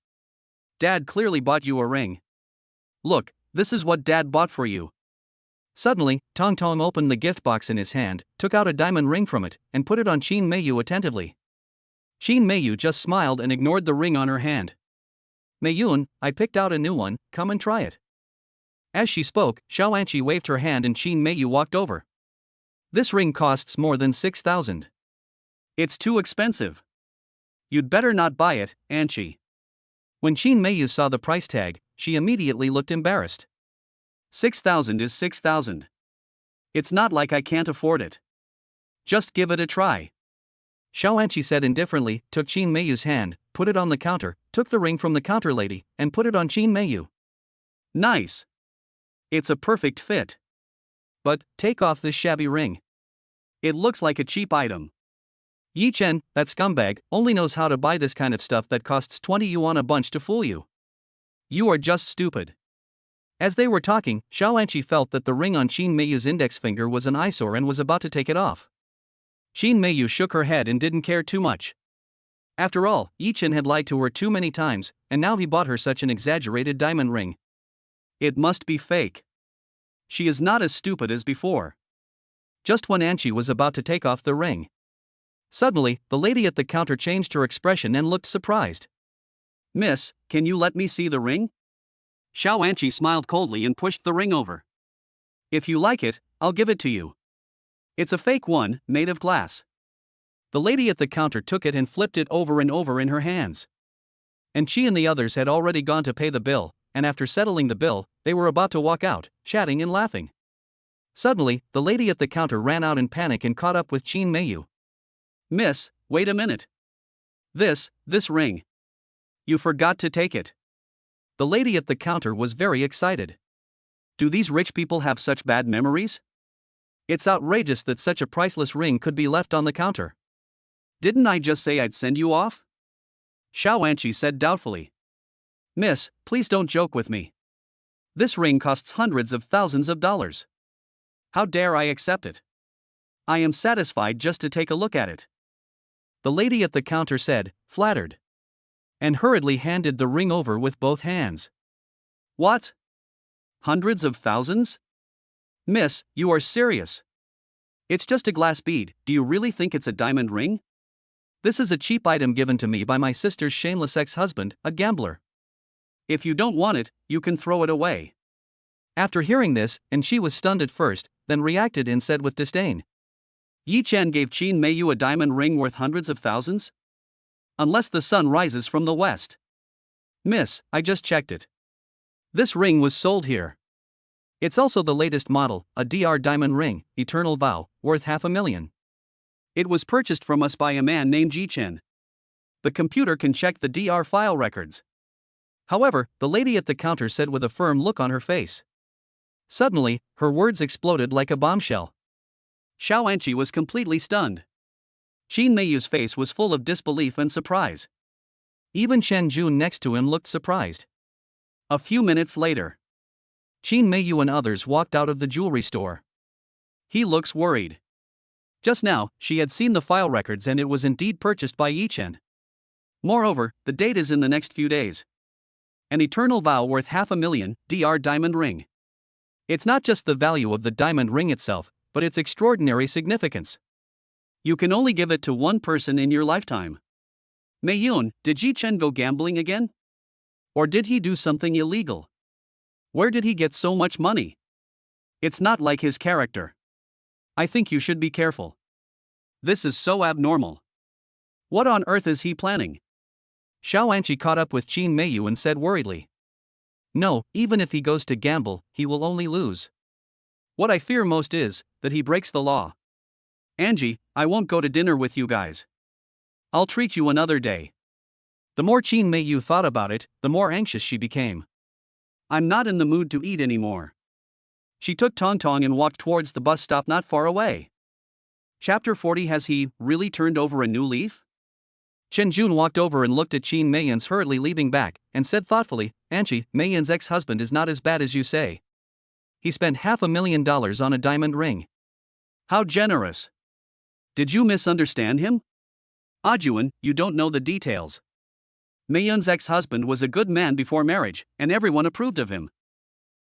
Dad clearly bought you a ring. Look, this is what Dad bought for you. Suddenly, Tong Tong opened the gift box in his hand, took out a diamond ring from it, and put it on Qin Meiyu attentively. Qin Meiyu just smiled and ignored the ring on her hand. Meiyun, I picked out a new one, come and try it. As she spoke, Xiao Anqi waved her hand and Qin Meiyu walked over. This ring costs more than 6,000. It's too expensive. You'd better not buy it, Anqi. When Qin Meiyu saw the price tag, she immediately looked embarrassed. 6,000 is 6,000. It's not like I can't afford it. Just give it a try. Xiao Anqi said indifferently, took Qin Meiyu's hand, put it on the counter, took the ring from the counter lady, and put it on Qin Meiyu. Nice. It's a perfect fit. But, take off this shabby ring. It looks like a cheap item. Yi Chen, that scumbag, only knows how to buy this kind of stuff that costs 20 yuan a bunch to fool you. You are just stupid. As they were talking, Xiao Anqi felt that the ring on Qin Meiyu's index finger was an eyesore and was about to take it off. Qin Meiyu shook her head and didn't care too much. After all, Yi Chen had lied to her too many times, and now he bought her such an exaggerated diamond ring. It must be fake. She is not as stupid as before. Just when Anqi was about to take off the ring, suddenly, the lady at the counter changed her expression and looked surprised. Miss, can you let me see the ring? Xiao Anqi smiled coldly and pushed the ring over. If you like it, I'll give it to you. It's a fake one, made of glass. The lady at the counter took it and flipped it over and over in her hands. And she and the others had already gone to pay the bill, and after settling the bill, they were about to walk out, chatting and laughing. Suddenly, the lady at the counter ran out in panic and caught up with Qin Meiyu. Miss, wait a minute. This ring. You forgot to take it. The lady at the counter was very excited. Do these rich people have such bad memories? It's outrageous that such a priceless ring could be left on the counter. Didn't I just say I'd send you off? Xiao Anqi said doubtfully. Miss, please don't joke with me. This ring costs hundreds of thousands of dollars. How dare I accept it? I am satisfied just to take a look at it. The lady at the counter said, flattered. And hurriedly handed the ring over with both hands. What? Hundreds of thousands? Miss, you are serious. It's just a glass bead, do you really think it's a diamond ring? This is a cheap item given to me by my sister's shameless ex-husband, a gambler. If you don't want it, you can throw it away. After hearing this, and she was stunned at first, then reacted and said with disdain. Yi Chen gave Qin Meiyu a diamond ring worth hundreds of thousands? Unless the sun rises from the west. Miss, I just checked it. This ring was sold here. It's also the latest model, a DR diamond ring, eternal vow, worth $500,000. It was purchased from us by a man named Yi Chen. The computer can check the DR file records. However, the lady at the counter said with a firm look on her face. Suddenly, her words exploded like a bombshell. Xiao Anqi was completely stunned. Qin Meiyu's face was full of disbelief and surprise. Even Chen Jun next to him looked surprised. A few minutes later, Qin Meiyu and others walked out of the jewelry store. He looks worried. Just now, she had seen the file records and it was indeed purchased by Yi Chen. Moreover, the date is in the next few days. An eternal vow worth $500,000, DR diamond ring. It's not just the value of the diamond ring itself, but its extraordinary significance. You can only give it to one person in your lifetime. Meiyun, did Yi Chen go gambling again? Or did he do something illegal? Where did he get so much money? It's not like his character. I think you should be careful. This is so abnormal. What on earth is he planning? Xiao Anqi caught up with Qin Meiyu and said worriedly. No, even if he goes to gamble, he will only lose. What I fear most is that he breaks the law. Angie, I won't go to dinner with you guys. I'll treat you another day. The more Qin Meiyu thought about it, the more anxious she became. I'm not in the mood to eat anymore. She took Tong Tong and walked towards the bus stop not far away. Chapter 40. Has he really turned over a new leaf? Chen Jun walked over and looked at Qin Meiyun's hurriedly leaving back, and said thoughtfully, Anqi, Meiyun's ex-husband is not as bad as you say. He spent $500,000 on a diamond ring. How generous. Did you misunderstand him? Ajuan, you don't know the details. Mayun's ex-husband was a good man before marriage, and everyone approved of him.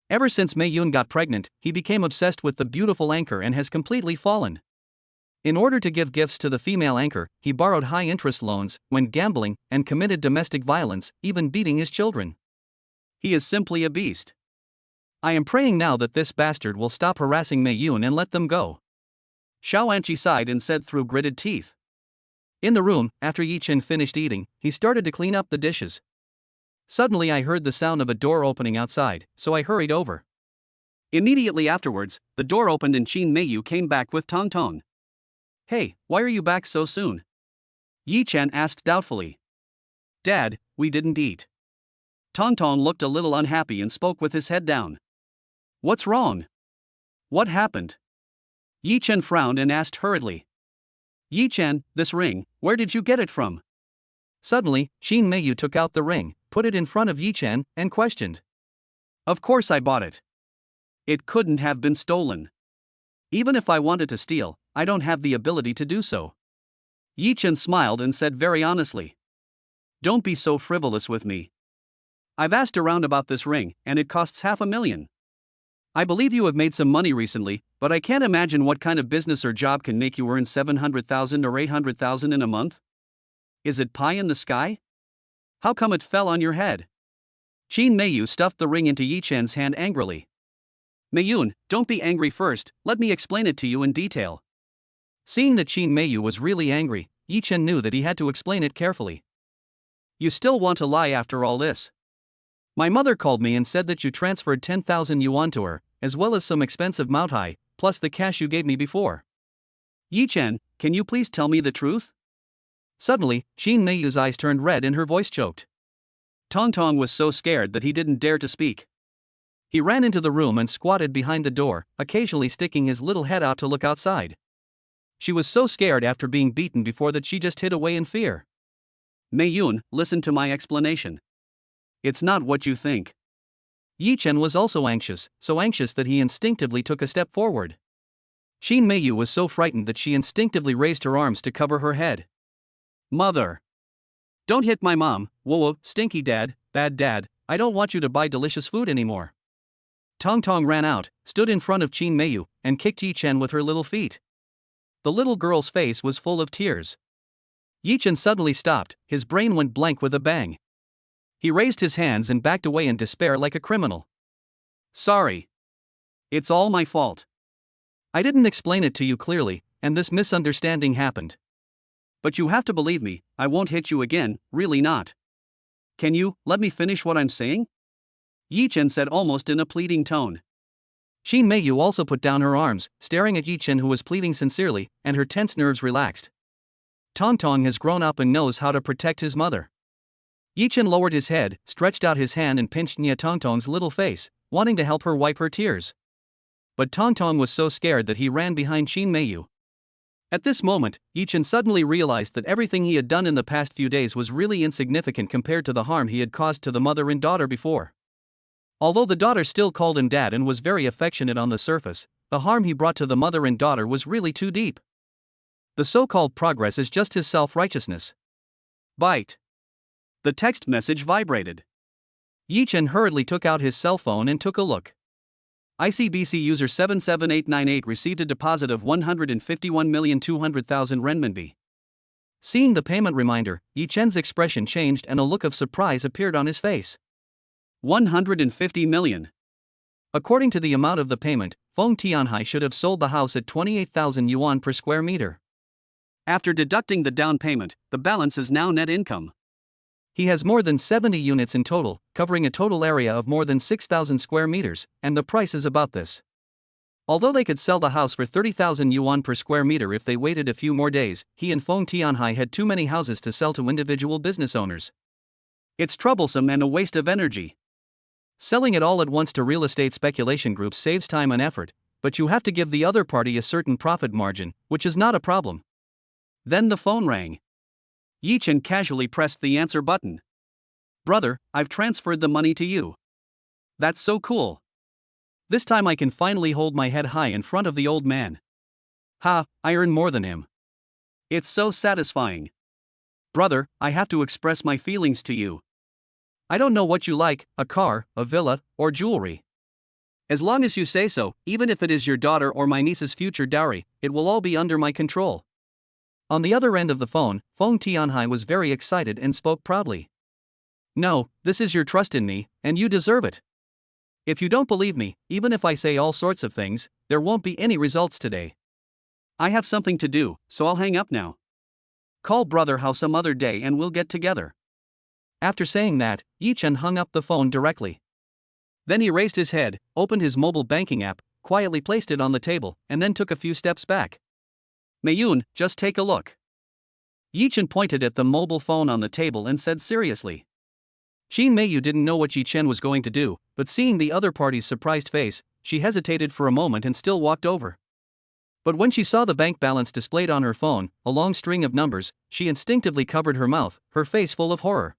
Ever since Mayun got pregnant, he became obsessed with the beautiful anchor and has completely fallen. In order to give gifts to the female anchor, he borrowed high-interest loans, went gambling, and committed domestic violence, even beating his children. He is simply a beast. I am praying now that this bastard will stop harassing Mayun and let them go. Xiao Anqi sighed and said through gritted teeth. In the room, after Yi Chen finished eating, he started to clean up the dishes. Suddenly I heard the sound of a door opening outside, so I hurried over. Immediately afterwards, the door opened and Qin Meiyu came back with Tong Tong. Hey, why are you back so soon? Yi Chen asked doubtfully. Dad, we didn't eat. Tong Tong looked a little unhappy and spoke with his head down. What's wrong? What happened? Yi Chen frowned and asked hurriedly. Yi Chen, this ring, where did you get it from? Suddenly, Qin Meiyu took out the ring, put it in front of Yi Chen, and questioned. Of course I bought it. It couldn't have been stolen. Even if I wanted to steal, I don't have the ability to do so. Yi Chen smiled and said very honestly. Don't be so frivolous with me. I've asked around about this ring, and it costs $500,000. I believe you have made some money recently, but I can't imagine what kind of business or job can make you earn $700,000 or $800,000 in a month. Is it pie in the sky? How come it fell on your head? Qin Meiyu stuffed the ring into Yi Chen's hand angrily. Meiyun, don't be angry first, let me explain it to you in detail. Seeing that Qin Meiyu was really angry, Yi Chen knew that he had to explain it carefully. You still want to lie after all this? My mother called me and said that you transferred 10,000 yuan to her, as well as some expensive Maotai, plus the cash you gave me before. Yi Chen, can you please tell me the truth? Suddenly, Qin Meiyu's eyes turned red and her voice choked. Tong Tong was so scared that he didn't dare to speak. He ran into the room and squatted behind the door, occasionally sticking his little head out to look outside. She was so scared after being beaten before that she just hid away in fear. Meiyun, listen to my explanation. It's not what you think. Yi Chen was also anxious, so anxious that he instinctively took a step forward. Qin Meiyu was so frightened that she instinctively raised her arms to cover her head. Mother! Don't hit my mom, whoa, stinky dad, bad dad, I don't want you to buy delicious food anymore. Tong Tong ran out, stood in front of Qin Meiyu, and kicked Yi Chen with her little feet. The little girl's face was full of tears. Yi Chen suddenly stopped, his brain went blank with a bang. He raised his hands and backed away in despair like a criminal. Sorry. It's all my fault. I didn't explain it to you clearly, and this misunderstanding happened. But you have to believe me, I won't hit you again, really not. Can you, let me finish what I'm saying? Yi Chen said almost in a pleading tone. Qin Meiyu also put down her arms, staring at Yi Chen who was pleading sincerely, and her tense nerves relaxed. Tong Tong has grown up and knows how to protect his mother. Yi Chen lowered his head, stretched out his hand and pinched Nia Tong Tong's little face, wanting to help her wipe her tears. But Tong Tong was so scared that he ran behind Qin Meiyu. At this moment, Yi Chen suddenly realized that everything he had done in the past few days was really insignificant compared to the harm he had caused to the mother and daughter before. Although the daughter still called him dad and was very affectionate on the surface, the harm he brought to the mother and daughter was really too deep. The so-called progress is just his self-righteousness. Bite. The text message vibrated. Yi Chen hurriedly took out his cell phone and took a look. ICBC user 77898 received a deposit of 151,200,000 renminbi. Seeing the payment reminder, Yi Chen's expression changed and a look of surprise appeared on his face. 150 million. According to the amount of the payment, Feng Tianhai should have sold the house at 28,000 yuan per square meter. After deducting the down payment, the balance is now net income. He has more than 70 units in total, covering a total area of more than 6,000 square meters, and the price is about this. Although they could sell the house for 30,000 yuan per square meter if they waited a few more days, he and Feng Tianhai had too many houses to sell to individual business owners. It's troublesome and a waste of energy. Selling it all at once to real estate speculation groups saves time and effort, but you have to give the other party a certain profit margin, which is not a problem. Then the phone rang. Yi Chen casually pressed the answer button. Brother, I've transferred the money to you. That's so cool. This time I can finally hold my head high in front of the old man. Ha, I earn more than him. It's so satisfying. Brother, I have to express my feelings to you. I don't know what you like, a car, a villa, or jewelry. As long as you say so, even if it is your daughter or my niece's future dowry, it will all be under my control. On the other end of the phone, Binhai was very excited and spoke proudly. No, this is your trust in me, and you deserve it. If you don't believe me, even if I say all sorts of things, there won't be any results today. I have something to do, so I'll hang up now. Call brother how some other day and we'll get together. After saying that, Yi-chen hung up the phone directly. Then he raised his head, opened his mobile banking app, quietly placed it on the table, and then took a few steps back. Mayun, just take a look. Yi-chen pointed at the mobile phone on the table and said seriously. Shin Meiyu didn't know what Yi-chen was going to do, but seeing the other party's surprised face, she hesitated for a moment and still walked over. But when she saw the bank balance displayed on her phone, a long string of numbers, she instinctively covered her mouth, her face full of horror.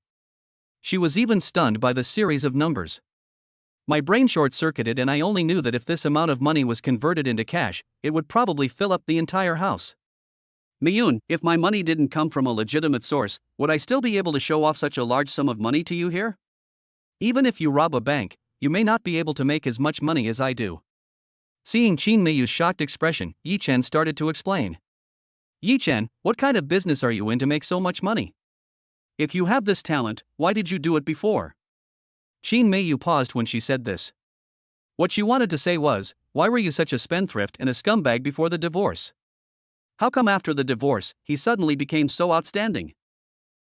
She was even stunned by the series of numbers. My brain short-circuited and I only knew that if this amount of money was converted into cash, it would probably fill up the entire house. Miyun, if my money didn't come from a legitimate source, would I still be able to show off such a large sum of money to you here? Even if you rob a bank, you may not be able to make as much money as I do. Seeing Shin Meiyu's shocked expression, Yi-chen started to explain. Yi-chen, what kind of business are you in to make so much money? If you have this talent, why did you do it before? Shin Meiyu paused when she said this. What she wanted to say was, why were you such a spendthrift and a scumbag before the divorce? How come after the divorce, he suddenly became so outstanding?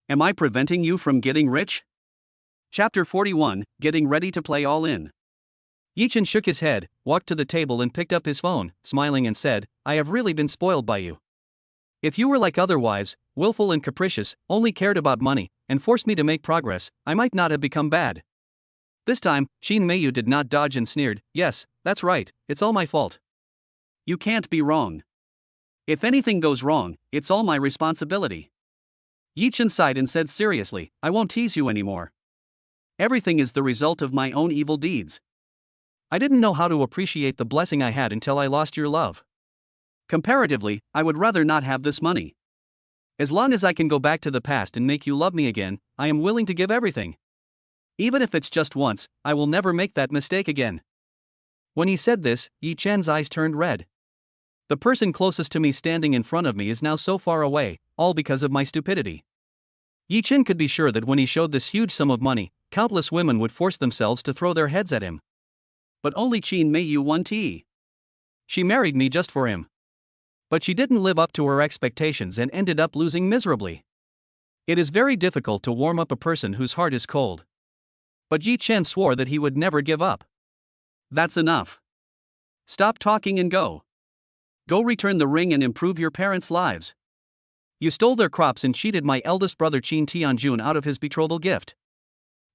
Am I preventing you from getting rich? Chapter 41, Getting Ready to Play All In. Yi-chen shook his head, walked to the table and picked up his phone, smiling and said, I have really been spoiled by you. If you were like other wives, willful and capricious, only cared about money, and forced me to make progress, I might not have become bad. This time, Shin Meiyu did not dodge and sneered, yes, that's right, it's all my fault. You can't be wrong. If anything goes wrong, it's all my responsibility. Yi-chen sighed and said seriously, I won't tease you anymore. Everything is the result of my own evil deeds. I didn't know how to appreciate the blessing I had until I lost your love. Comparatively, I would rather not have this money. As long as I can go back to the past and make you love me again, I am willing to give everything. Even if it's just once, I will never make that mistake again. When he said this, Yi-chen's eyes turned red. The person closest to me standing in front of me is now so far away, all because of my stupidity. Yi-chen could be sure that when he showed this huge sum of money, countless women would force themselves to throw their heads at him. But only Shin Meiyu won tea. She married me just for him. But she didn't live up to her expectations and ended up losing miserably. It is very difficult to warm up a person whose heart is cold. But Yi-chen swore that he would never give up. That's enough. Stop talking and go. Go return the ring and improve your parents' lives. You stole their crops and cheated my eldest brother Qin Tianjun out of his betrothal gift.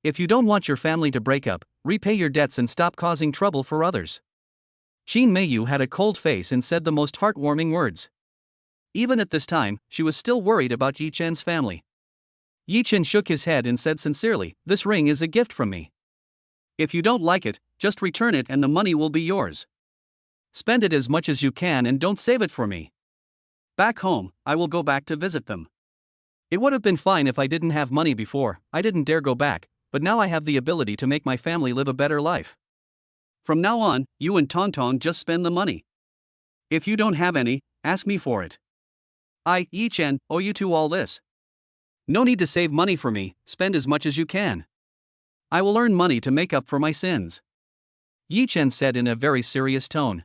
If you don't want your family to break up, repay your debts and stop causing trouble for others. Shin Meiyu had a cold face and said the most heartwarming words. Even at this time, she was still worried about Yi-chen's family. Yi-chen shook his head and said sincerely, this ring is a gift from me. If you don't like it, just return it and the money will be yours. Spend it as much as you can and don't save it for me. Back home, I will go back to visit them. It would have been fine if I didn't have money before, I didn't dare go back, but now I have the ability to make my family live a better life. From now on, you and Tong just spend the money. If you don't have any, ask me for it. I, Yi-chen, owe you two all this. No need to save money for me, spend as much as you can. I will earn money to make up for my sins. Yi-chen said in a very serious tone.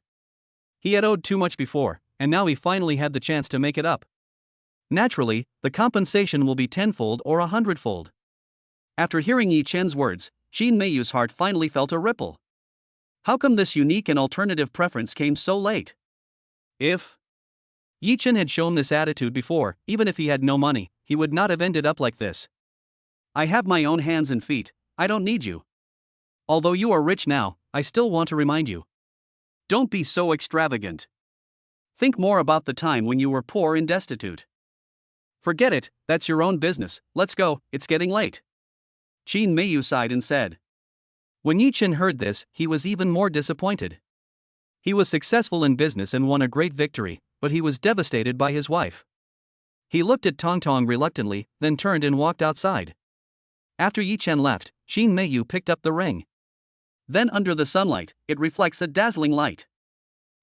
He had owed too much before, and now he finally had the chance to make it up. Naturally, the compensation will be tenfold or 100-fold. After hearing Yi-chen's words, Shin Meiyu's heart finally felt a ripple. How come this unique and alternative preference came so late? If Yi-chen had shown this attitude before, even if he had no money, he would not have ended up like this. I have my own hands and feet, I don't need you. Although you are rich now, I still want to remind you. Don't be so extravagant. Think more about the time when you were poor and destitute. Forget it, that's your own business, let's go, it's getting late. Shin Meiyu sighed and said. When Yi Chen heard this, he was even more disappointed. He was successful in business and won a great victory, but he was devastated by his wife. He looked at Tong Tong reluctantly, then turned and walked outside. After Yi Chen left, Qin Meiyu picked up the ring. Then under the sunlight, it reflects a dazzling light.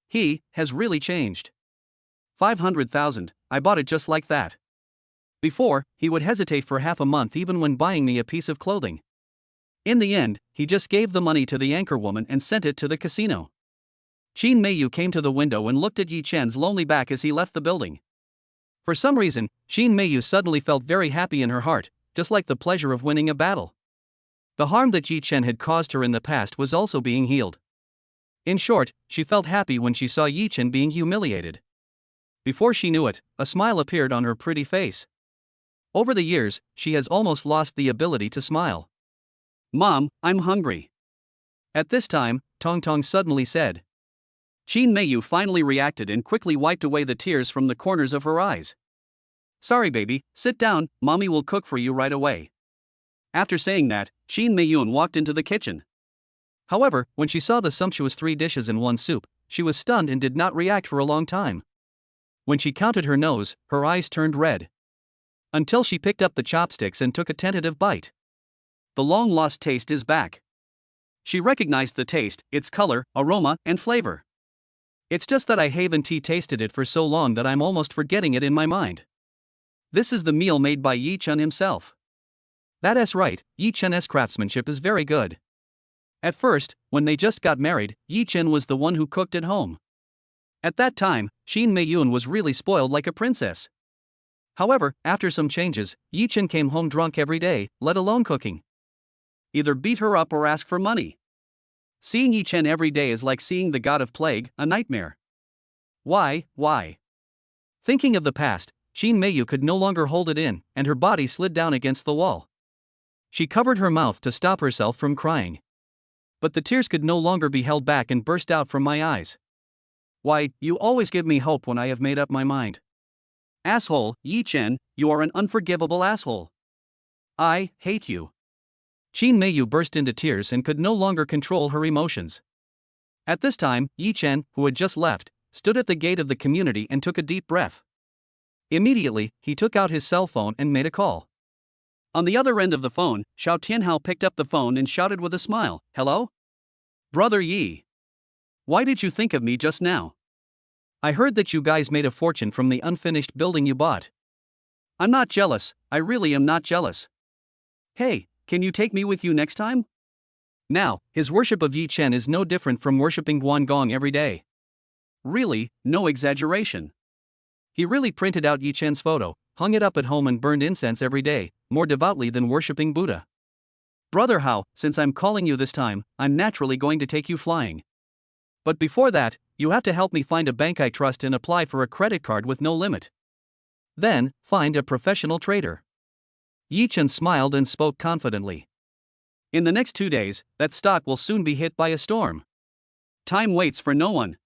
He has really changed. 500,000, I bought it just like that. Before, he would hesitate for half a month even when buying me a piece of clothing. In the end, he just gave the money to the anchorwoman and sent it to the casino. Qin Meiyu came to the window and looked at Yi Chen's lonely back as he left the building. For some reason, Qin Meiyu suddenly felt very happy in her heart, just like the pleasure of winning a battle. The harm that Yi Chen had caused her in the past was also being healed. In short, she felt happy when she saw Yi Chen being humiliated. Before she knew it, a smile appeared on her pretty face. Over the years, she has almost lost the ability to smile. Mom, I'm hungry. At this time, Tong Tong suddenly said. Qin Meiyu finally reacted and quickly wiped away the tears from the corners of her eyes. Sorry baby, sit down, mommy will cook for you right away. After saying that, Qin Meiyun walked into the kitchen. However, when she saw the sumptuous 3 dishes in one soup, she was stunned and did not react for a long time. When she counted her nose, her eyes turned red. Until she picked up the chopsticks and took a tentative bite. The long-lost taste is back. She recognized the taste, its color, aroma, and flavor. It's just that I haven't tasted it for so long that I'm almost forgetting it in my mind. This is the meal made by Yi Chen himself. That's right, Yi Chen's craftsmanship is very good. At first, when they just got married, Yi Chen was the one who cooked at home. At that time, Qin Meiyun was really spoiled like a princess. However, after some changes, Yi Chen came home drunk every day, let alone cooking. Either beat her up or ask for money. Seeing Yi Chen every day is like seeing the god of plague, a nightmare. Why? Thinking of the past, Qin Meiyu could no longer hold it in, and her body slid down against the wall. She covered her mouth to stop herself from crying. But the tears could no longer be held back and burst out from my eyes. Why, you always give me hope when I have made up my mind. Asshole, Yi Chen, you are an unforgivable asshole. I hate you. Qin Meiyu burst into tears and could no longer control her emotions. At this time, Yi Chen, who had just left, stood at the gate of the community and took a deep breath. Immediately, he took out his cell phone and made a call. On the other end of the phone, Xiao Tianhao picked up the phone and shouted with a smile, "Hello? Brother Yi. Why did you think of me just now? I heard that you guys made a fortune from the unfinished building you bought. I'm not jealous, I really am not jealous. Hey, can you take me with you next time?" Now, his worship of Yi Chen is no different from worshipping Guangong every day. Really, no exaggeration. He really printed out Yi Chen's photo, hung it up at home and burned incense every day, more devoutly than worshipping Buddha. Brother Hao, since I'm calling you this time, I'm naturally going to take you flying. But before that, you have to help me find a Binhai trust and apply for a credit card with no limit. Then, find a professional trader. Yi Chen smiled and spoke confidently. In the next 2 days, that stock will soon be hit by a storm. Time waits for no one.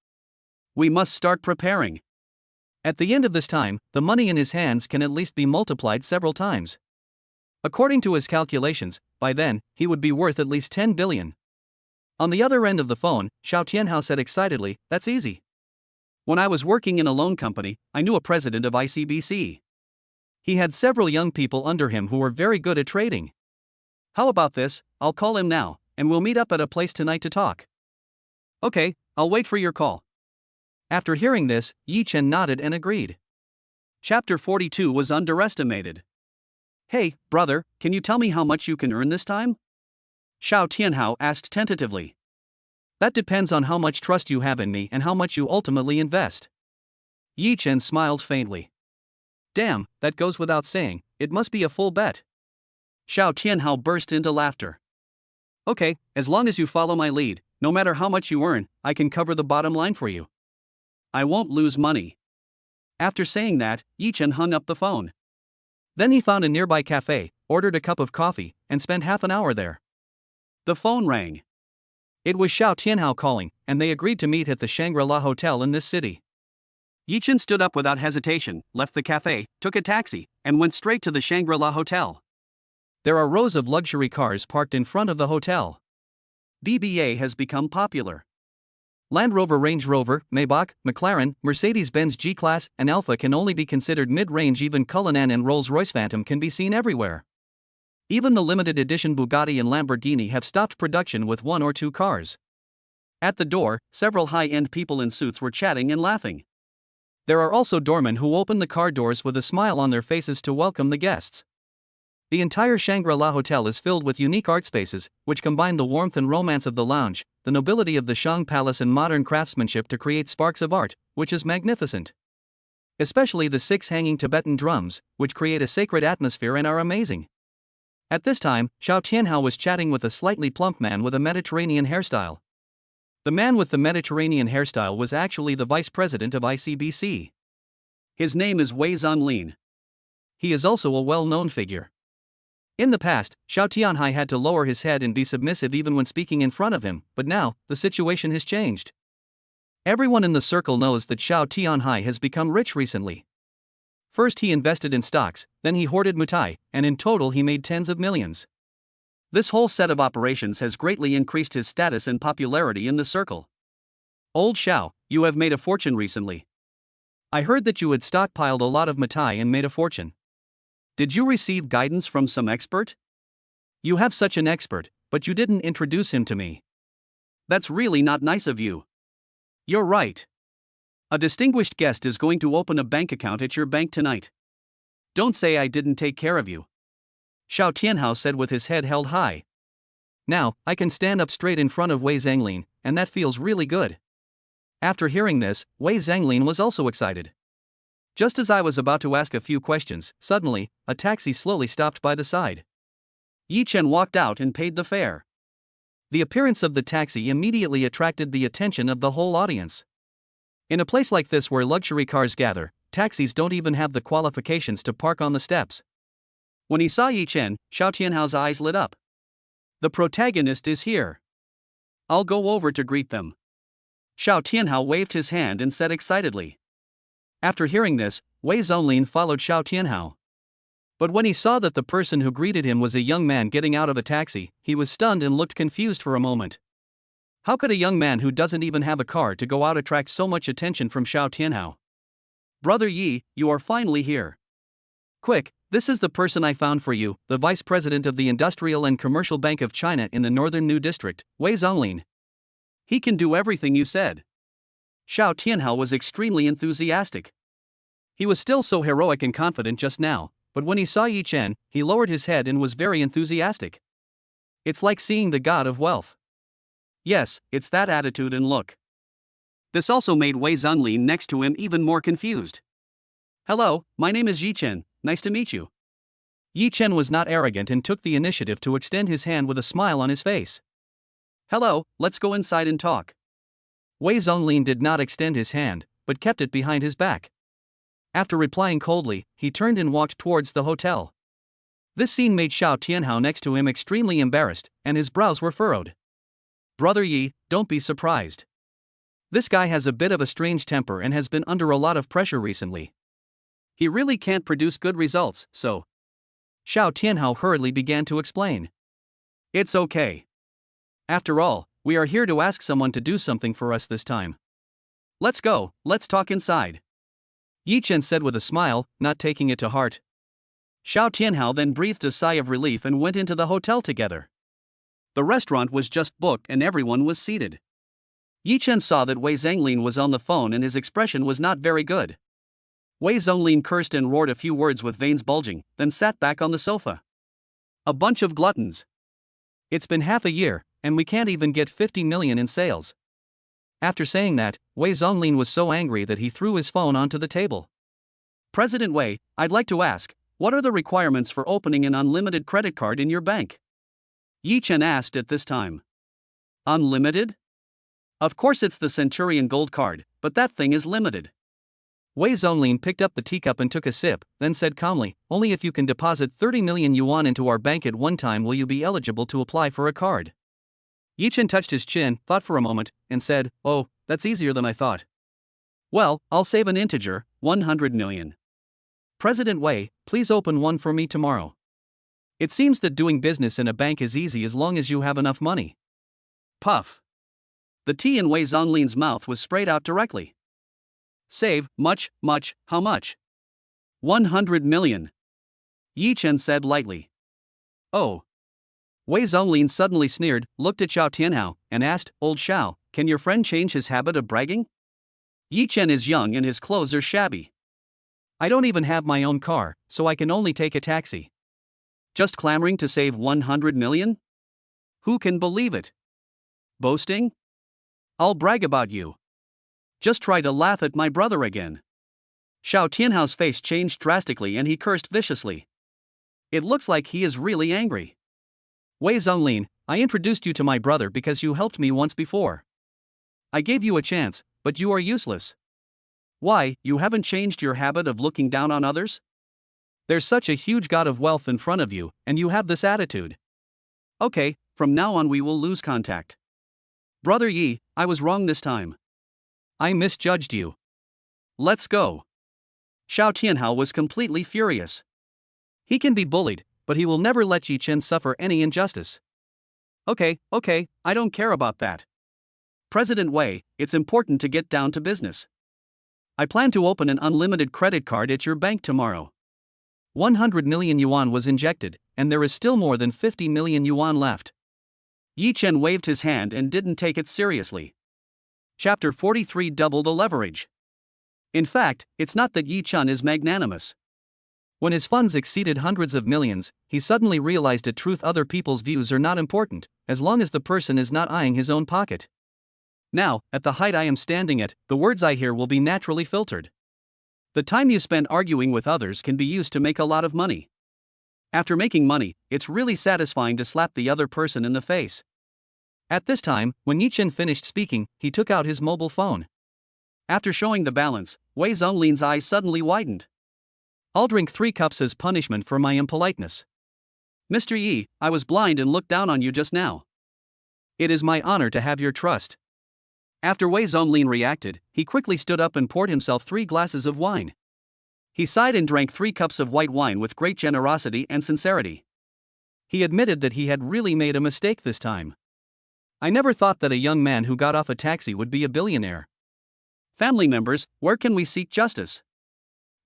We must start preparing. At the end of this time, the money in his hands can at least be multiplied several times. According to his calculations, by then, he would be worth at least 10 billion. On the other end of the phone, Xiao Tianhao said excitedly, "That's easy. When I was working in a loan company, I knew a president of ICBC. He had several young people under him who were very good at trading. How about this, I'll call him now, and we'll meet up at a place tonight to talk." "Okay, I'll wait for your call." After hearing this, Yi Chen nodded and agreed. Chapter 42 was underestimated. "Hey, brother, can you tell me how much you can earn this time?" Xiao Tianhao asked tentatively. "That depends on how much trust you have in me and how much you ultimately invest." Yi Chen smiled faintly. "Damn, that goes without saying, it must be a full bet." Xiao Tianhao burst into laughter. "Okay, as long as you follow my lead, no matter how much you earn, I can cover the bottom line for you. I won't lose money." After saying that, Yi Chen hung up the phone. Then he found a nearby cafe, ordered a cup of coffee, and spent half an hour there. The phone rang. It was Xiao Tianhao calling, and they agreed to meet at the Shangri-La Hotel in this city. Yi Chen stood up without hesitation, left the cafe, took a taxi, and went straight to the Shangri-La Hotel. There are rows of luxury cars parked in front of the hotel. BBA has become popular. Land Rover, Range Rover, Maybach, McLaren, Mercedes-Benz G-Class, and Alfa can only be considered mid-range. Even Cullinan and Rolls-Royce Phantom can be seen everywhere. Even the limited edition Bugatti and Lamborghini have stopped production with one or two cars. At the door, several high-end people in suits were chatting and laughing. There are also doormen who open the car doors with a smile on their faces to welcome the guests. The entire Shangri-La Hotel is filled with unique art spaces, which combine the warmth and romance of the lounge, the nobility of the Shang Palace, and modern craftsmanship to create sparks of art, which is magnificent. Especially the 6 hanging Tibetan drums, which create a sacred atmosphere and are amazing. At this time, Xiao Tianhao was chatting with a slightly plump man with a Mediterranean hairstyle. The man with the Mediterranean hairstyle was actually the vice president of ICBC. His name is Wei Zhonglin. He is also a well-known figure. In the past, Xiao Tianhai had to lower his head and be submissive even when speaking in front of him, but now, the situation has changed. Everyone in the circle knows that Xiao Tianhai has become rich recently. First he invested in stocks, then he hoarded mutai, and in total he made tens of millions. This whole set of operations has greatly increased his status and popularity in the circle. Old Xiao, you have made a fortune recently. I heard that you had stockpiled a lot of mutai and made a fortune. Did you receive guidance from some expert? You have such an expert, but you didn't introduce him to me. That's really not nice of you. You're right. A distinguished guest is going to open a bank account at your bank tonight. Don't say I didn't take care of you. Xiao Tianhao said with his head held high. Now, I can stand up straight in front of Wei Zhonglin, and that feels really good. After hearing this, Wei Zhonglin was also excited. Just as I was about to ask a few questions, suddenly, a taxi slowly stopped by the side. Yi Chen walked out and paid the fare. The appearance of the taxi immediately attracted the attention of the whole audience. In a place like this where luxury cars gather, taxis don't even have the qualifications to park on the steps. When he saw Yi Chen, Xiao Tianhao's eyes lit up. The protagonist is here. I'll go over to greet them. Xiao Tianhao waved his hand and said excitedly. After hearing this, Wei Zhonglin followed Xiao Tianhao. But when he saw that the person who greeted him was a young man getting out of a taxi, he was stunned and looked confused for a moment. How could a young man who doesn't even have a car to go out attract so much attention from Xiao Tianhao? Brother Yi, you are finally here. Quick, this is the person I found for you, the vice president of the Industrial and Commercial Bank of China in the Northern New District, Wei Zhonglin. He can do everything you said. Xiao Tianhao was extremely enthusiastic. He was still so heroic and confident just now, but when he saw Yi Chen, he lowered his head and was very enthusiastic. It's like seeing the god of wealth. Yes, it's that attitude and look. This also made Wei Zhonglin next to him even more confused. Hello, my name is Yi Chen, nice to meet you. Yi Chen was not arrogant and took the initiative to extend his hand with a smile on his face. Hello, let's go inside and talk. Wei Zhonglin did not extend his hand, but kept it behind his back. After replying coldly, he turned and walked towards the hotel. This scene made Xiao Tianhao next to him extremely embarrassed, and his brows were furrowed. Brother Yi, don't be surprised. This guy has a bit of a strange temper and has been under a lot of pressure recently. He really can't produce good results, so. Xiao Tianhao hurriedly began to explain. It's okay. After all, we are here to ask someone to do something for us this time. Let's go, let's talk inside. Yi Chen said with a smile, not taking it to heart. Xiao Tianhao then breathed a sigh of relief and went into the hotel together. The restaurant was just booked and everyone was seated. Yi Chen saw that Wei Zhonglin was on the phone and his expression was not very good. Wei Zhonglin cursed and roared a few words with veins bulging, then sat back on the sofa. A bunch of gluttons. It's been half a year, and we can't even get 50 million in sales. After saying that, Wei Zhonglin was so angry that he threw his phone onto the table. President Wei, I'd like to ask, what are the requirements for opening an unlimited credit card in your bank? Yi Chen asked at this time. Unlimited? Of course it's the Centurion Gold Card, but that thing is limited. Wei Zhonglin picked up the teacup and took a sip, then said calmly, only if you can deposit 30 million yuan into our bank at one time will you be eligible to apply for a card. Yi Chen touched his chin, thought for a moment, and said, oh, that's easier than I thought. Well, I'll save an integer, 100 million. President Wei, please open one for me tomorrow. It seems that doing business in a bank is easy as long as you have enough money. Puff. The tea in Wei Zhonglin's mouth was sprayed out directly. Save, much, how much? 100 million. Yi Chen said lightly. Oh. Wei Zhonglin suddenly sneered, looked at Xiao Tianhao, and asked, Old Xiao, can your friend change his habit of bragging? Yi Chen is young and his clothes are shabby. I don't even have my own car, so I can only take a taxi. Just clamoring to save 100 million? Who can believe it? Boasting? I'll brag about you. Just try to laugh at my brother again. Xiao Tianhao's face changed drastically and he cursed viciously. It looks like he is really angry. Wei Zhonglin, I introduced you to my brother because you helped me once before. I gave you a chance, but you are useless. Why, you haven't changed your habit of looking down on others? There's such a huge god of wealth in front of you, and you have this attitude. Okay, from now on we will lose contact. Brother Yi, I was wrong this time. I misjudged you. Let's go. Xiao Tianhao was completely furious. He can be bullied, but he will never let Yi Chen suffer any injustice. Okay, I don't care about that. President Wei, it's important to get down to business. I plan to open an unlimited credit card at your bank tomorrow. 100 million yuan was injected, and there is still more than 50 million yuan left. Yi Chen waved his hand and didn't take it seriously. Chapter 43. Double the leverage. In fact, it's not that Yi Chen is magnanimous. When his funds exceeded hundreds of millions, he suddenly realized a truth: other people's views are not important, as long as the person is not eyeing his own pocket. Now, at the height I am standing at, the words I hear will be naturally filtered. The time you spend arguing with others can be used to make a lot of money. After making money, it's really satisfying to slap the other person in the face. At this time, when Yi Chen finished speaking, he took out his mobile phone. After showing the balance, Wei Zhonglin's eyes suddenly widened. I'll drink 3 cups as punishment for my impoliteness. Mr. Yi, I was blind and looked down on you just now. It is my honor to have your trust. After Wei Zhonglin reacted, he quickly stood up and poured himself 3 glasses of wine. He sighed and drank 3 cups of white wine with great generosity and sincerity. He admitted that he had really made a mistake this time. I never thought that a young man who got off a taxi would be a billionaire. Family members, where can we seek justice?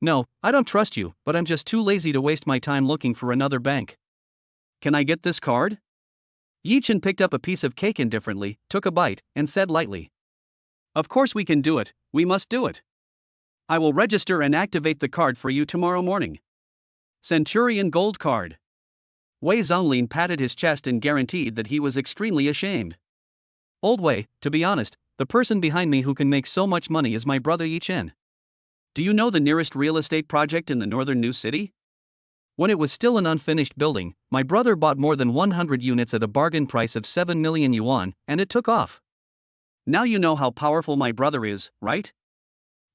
No, I don't trust you, but I'm just too lazy to waste my time looking for another bank. Can I get this card? Yi Chen picked up a piece of cake indifferently, took a bite, and said lightly. Of course we can do it, we must do it. I will register and activate the card for you tomorrow morning. Centurion Gold Card. Wei Zhonglin patted his chest and guaranteed that he was extremely ashamed. Old Wei, to be honest, the person behind me who can make so much money is my brother Yi Chen. Do you know the nearest real estate project in the northern new city? When it was still an unfinished building, my brother bought more than 100 units at a bargain price of 7 million yuan, and it took off. Now you know how powerful my brother is, right?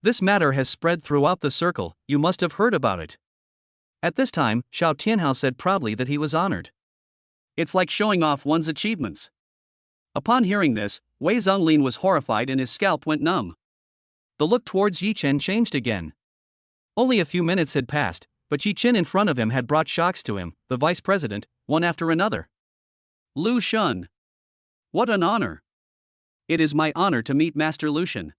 This matter has spread throughout the circle, you must have heard about it. At this time, Xiao Tianhao said proudly that he was honored. It's like showing off one's achievements. Upon hearing this, Wei Zhonglin was horrified and his scalp went numb. The look towards Yi Chen changed again. Only a few minutes had passed, but Yi Chen in front of him had brought shocks to him, the vice president, one after another. Lu Shun. What an honor. It is my honor to meet Master Lu Shun.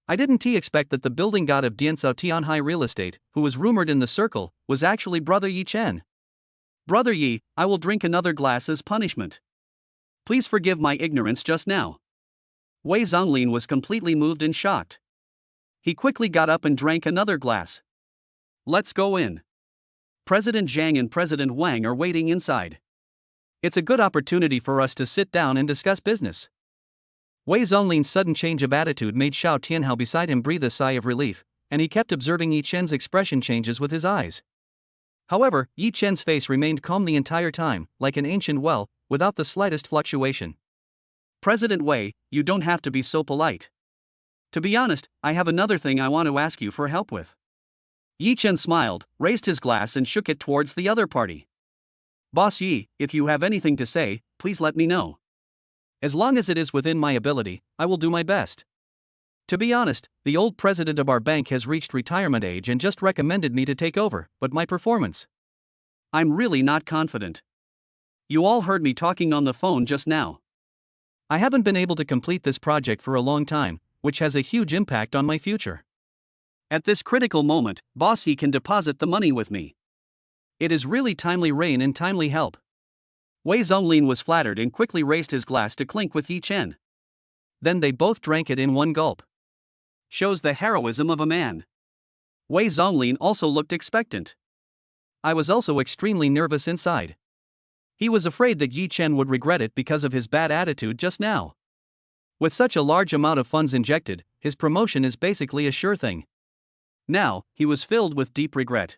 I didn't expect that the building god of Dianzhou Tianhai Real Estate, who was rumored in the circle, was actually brother Yi Chen. Brother Yi, I will drink another glass as punishment. Please forgive my ignorance just now. Wei Zhonglin was completely moved and shocked. He quickly got up and drank another glass. Let's go in. President Zhang and President Wang are waiting inside. It's a good opportunity for us to sit down and discuss business. Wei Zhonglin's sudden change of attitude made Xiao Tianhao beside him breathe a sigh of relief, and he kept observing Yi Chen's expression changes with his eyes. However, Yi Chen's face remained calm the entire time, like an ancient well, without the slightest fluctuation. President Wei, you don't have to be so polite. To be honest, I have another thing I want to ask you for help with. Yi Chen smiled, raised his glass and shook it towards the other party. Boss Yi, if you have anything to say, please let me know. As long as it is within my ability, I will do my best. To be honest, the old president of our bank has reached retirement age and just recommended me to take over, but my performance. I'm really not confident. You all heard me talking on the phone just now. I haven't been able to complete this project for a long time, which has a huge impact on my future. At this critical moment, Boss Yi can deposit the money with me. It is really timely rain and timely help. Wei Zonglin was flattered and quickly raised his glass to clink with Yi Chen. Then they both drank it in one gulp. Shows the heroism of a man. Wei Zonglin also looked expectant. I was also extremely nervous inside. He was afraid that Yi Chen would regret it because of his bad attitude just now. With such a large amount of funds injected, his promotion is basically a sure thing. Now, he was filled with deep regret.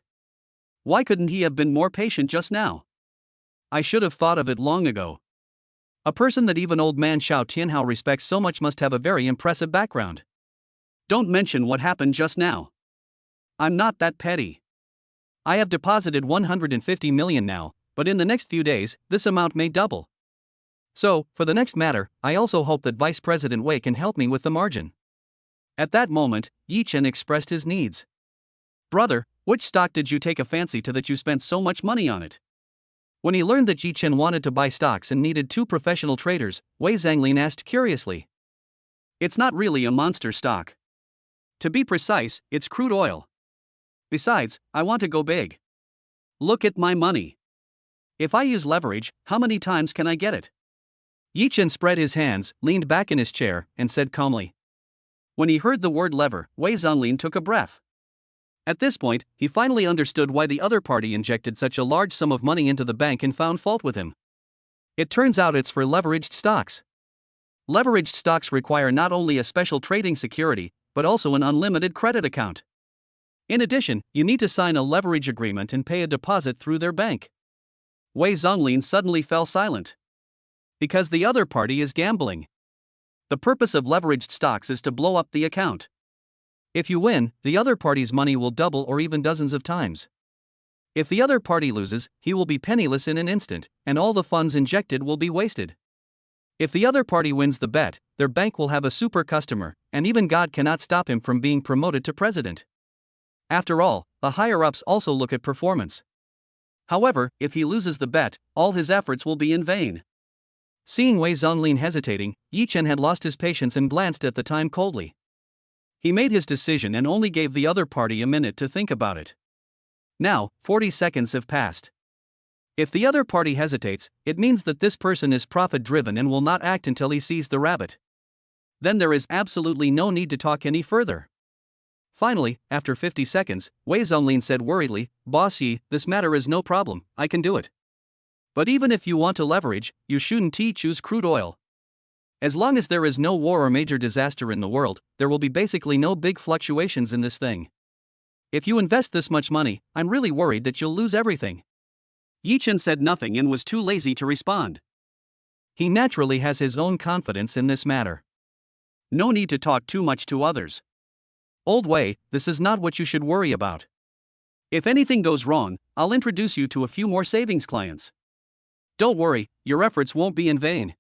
Why couldn't he have been more patient just now? I should have thought of it long ago. A person that even old man Xiao Tianhao respects so much must have a very impressive background. Don't mention what happened just now. I'm not that petty. I have deposited 150 million now, but in the next few days, this amount may double. So, for the next matter, I also hope that Vice President Wei can help me with the margin. At that moment, Yi Chen expressed his needs. Brother, which stock did you take a fancy to that you spent so much money on it? When he learned that Yi Chen wanted to buy stocks and needed 2 professional traders, Wei Zonglin asked curiously. It's not really a monster stock. To be precise, it's crude oil. Besides, I want to go big. Look at my money. If I use leverage, how many times can I get it? Yi Chen spread his hands, leaned back in his chair, and said calmly. When he heard the word lever, Wei Zonglin took a breath. At this point, he finally understood why the other party injected such a large sum of money into the bank and found fault with him. It turns out it's for leveraged stocks. Leveraged stocks require not only a special trading security, but also an unlimited credit account. In addition, you need to sign a leverage agreement and pay a deposit through their bank. Wei Zonglin suddenly fell silent. Because the other party is gambling. The purpose of leveraged stocks is to blow up the account. If you win, the other party's money will double or even dozens of times. If the other party loses, he will be penniless in an instant, and all the funds injected will be wasted. If the other party wins the bet, their bank will have a super customer, and even God cannot stop him from being promoted to president. After all, the higher-ups also look at performance. However, if he loses the bet, all his efforts will be in vain. Seeing Wei Zonglin hesitating, Yi Chen had lost his patience and glanced at the time coldly. He made his decision and only gave the other party a minute to think about it. Now, 40 seconds have passed. If the other party hesitates, it means that this person is profit-driven and will not act until he sees the rabbit. Then there is absolutely no need to talk any further. Finally, after 50 seconds, Wei Zonglin said worriedly, Boss Yi, this matter is no problem, I can do it. But even if you want to leverage, you shouldn't choose crude oil. As long as there is no war or major disaster in the world, there will be basically no big fluctuations in this thing. If you invest this much money, I'm really worried that you'll lose everything. Yi Chen said nothing and was too lazy to respond. He naturally has his own confidence in this matter. No need to talk too much to others. Old Wei, this is not what you should worry about. If anything goes wrong, I'll introduce you to a few more savings clients. Don't worry, your efforts won't be in vain.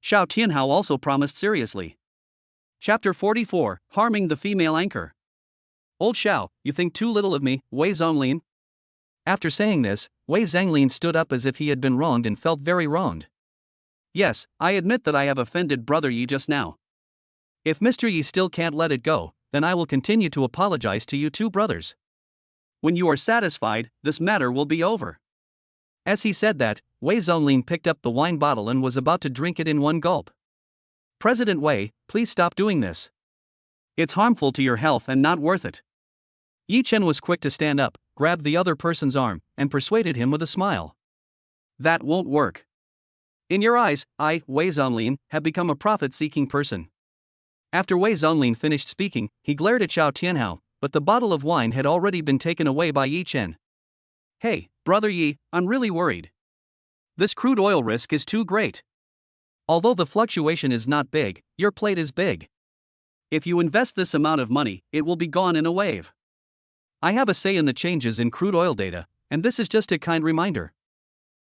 Xiao Tianhao also promised seriously. Chapter 44, Harming the Female Anchor. Old Xiao, you think too little of me, Wei Zonglin? After saying this, Wei Zonglin stood up as if he had been wronged and felt very wronged. Yes, I admit that I have offended Brother Yi just now. If Mr. Yi still can't let it go, then I will continue to apologize to you two brothers. When you are satisfied, this matter will be over. As he said that, Wei Zonglin picked up the wine bottle and was about to drink it in one gulp. President Wei, please stop doing this. It's harmful to your health and not worth it. Yi Chen was quick to stand up, grabbed the other person's arm, and persuaded him with a smile. That won't work. In your eyes, I, Wei Zonglin, have become a profit-seeking person. After Wei Zonglin finished speaking, he glared at Xiao Tianhao, but the bottle of wine had already been taken away by Yi Chen. Hey, Brother Yi, I'm really worried. This crude oil risk is too great. Although the fluctuation is not big, your plate is big. If you invest this amount of money, it will be gone in a wave. I have a say in the changes in crude oil data, and this is just a kind reminder.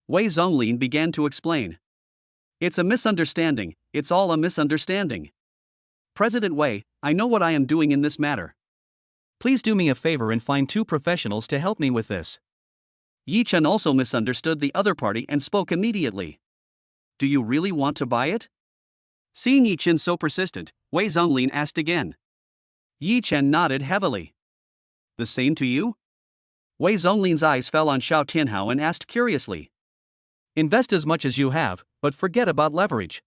Wei Zonglin began to explain. It's a misunderstanding, it's all a misunderstanding. President Wei, I know what I am doing in this matter. Please do me a favor and find 2 professionals to help me with this. Yi Chen also misunderstood the other party and spoke immediately. Do you really want to buy it? Seeing Yi Chen so persistent, Wei Zhonglin asked again. Yi Chen nodded heavily. The same to you? Wei Zhonglin's eyes fell on Xiao Tianhao and asked curiously. Invest as much as you have, but forget about leverage.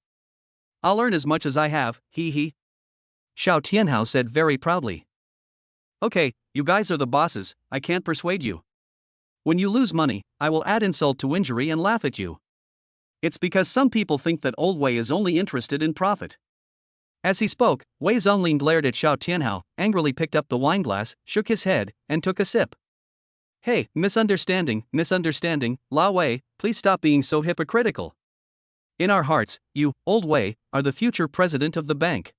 I'll earn as much as I have, he. Xiao Tianhao said very proudly. Okay, you guys are the bosses, I can't persuade you. When you lose money, I will add insult to injury and laugh at you. It's because some people think that old Wei is only interested in profit. As he spoke, Wei Zhonglin glared at Xiao Tianhao, angrily picked up the wineglass, shook his head, and took a sip. Hey, misunderstanding, La Wei, please stop being so hypocritical. In our hearts, you, old Wei, are the future president of the bank.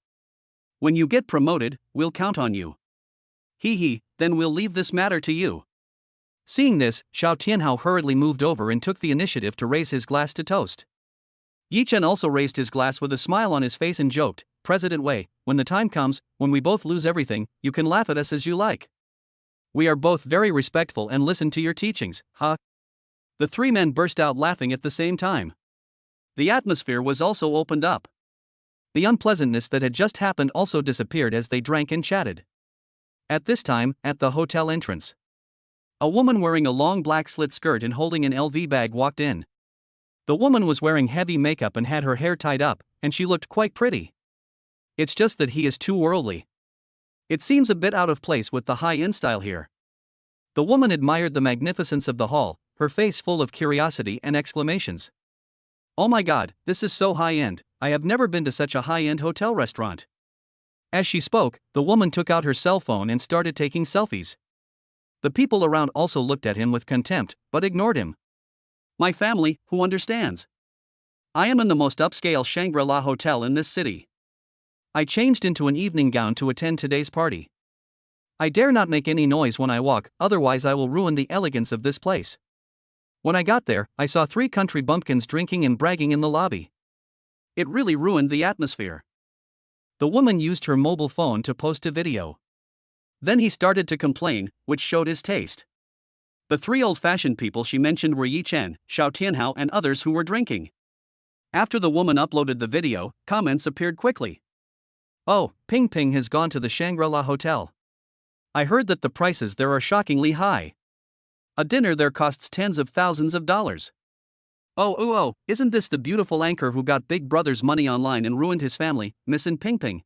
When you get promoted, we'll count on you. Then we'll leave this matter to you. Seeing this, Xiao Tianhao hurriedly moved over and took the initiative to raise his glass to toast. Yi Chen also raised his glass with a smile on his face and joked, President Wei, when the time comes, when we both lose everything, you can laugh at us as you like. We are both very respectful and listen to your teachings, huh? The three men burst out laughing at the same time. The atmosphere was also opened up. The unpleasantness that had just happened also disappeared as they drank and chatted. At this time, at the hotel entrance, a woman wearing a long black slit skirt and holding an LV bag walked in. The woman was wearing heavy makeup and had her hair tied up, and she looked quite pretty. It's just that he is too worldly. It seems a bit out of place with the high-end style here. The woman admired the magnificence of the hall, her face full of curiosity and exclamations. Oh my god, this is so high-end, I have never been to such a high-end hotel restaurant. As she spoke, the woman took out her cell phone and started taking selfies. The people around also looked at him with contempt, but ignored him. My family, who understands? I am in the most upscale Shangri-La hotel in this city. I changed into an evening gown to attend today's party. I dare not make any noise when I walk, otherwise I will ruin the elegance of this place. When I got there, I saw 3 country bumpkins drinking and bragging in the lobby. It really ruined the atmosphere. The woman used her mobile phone to post a video. Then he started to complain, which showed his taste. The 3 old-fashioned people she mentioned were Yi Chen, Xiao Tianhao and others who were drinking. After the woman uploaded the video, comments appeared quickly. Oh, Ping Ping has gone to the Shangri-La hotel. I heard that the prices there are shockingly high. A dinner there costs tens of thousands of dollars. Oh, isn't this the beautiful anchor who got Big Brother's money online and ruined his family, Missin Ping Ping?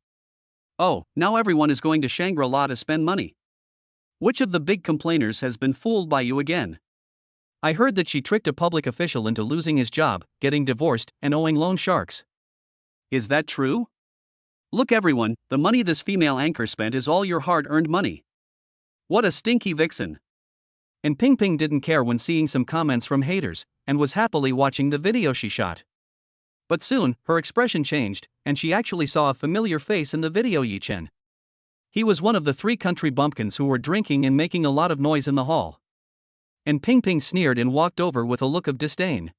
Oh, now everyone is going to Shangri-La to spend money. Which of the big complainers has been fooled by you again? I heard that she tricked a public official into losing his job, getting divorced, and owing loan sharks. Is that true? Look everyone, the money this female anchor spent is all your hard-earned money. What a stinky vixen. And Ping Ping didn't care when seeing some comments from haters, and was happily watching the video she shot. But soon, her expression changed, and she actually saw a familiar face in the video. Yi Chen. He was one of the 3 country bumpkins who were drinking and making a lot of noise in the hall. And Ping Ping sneered and walked over with a look of disdain.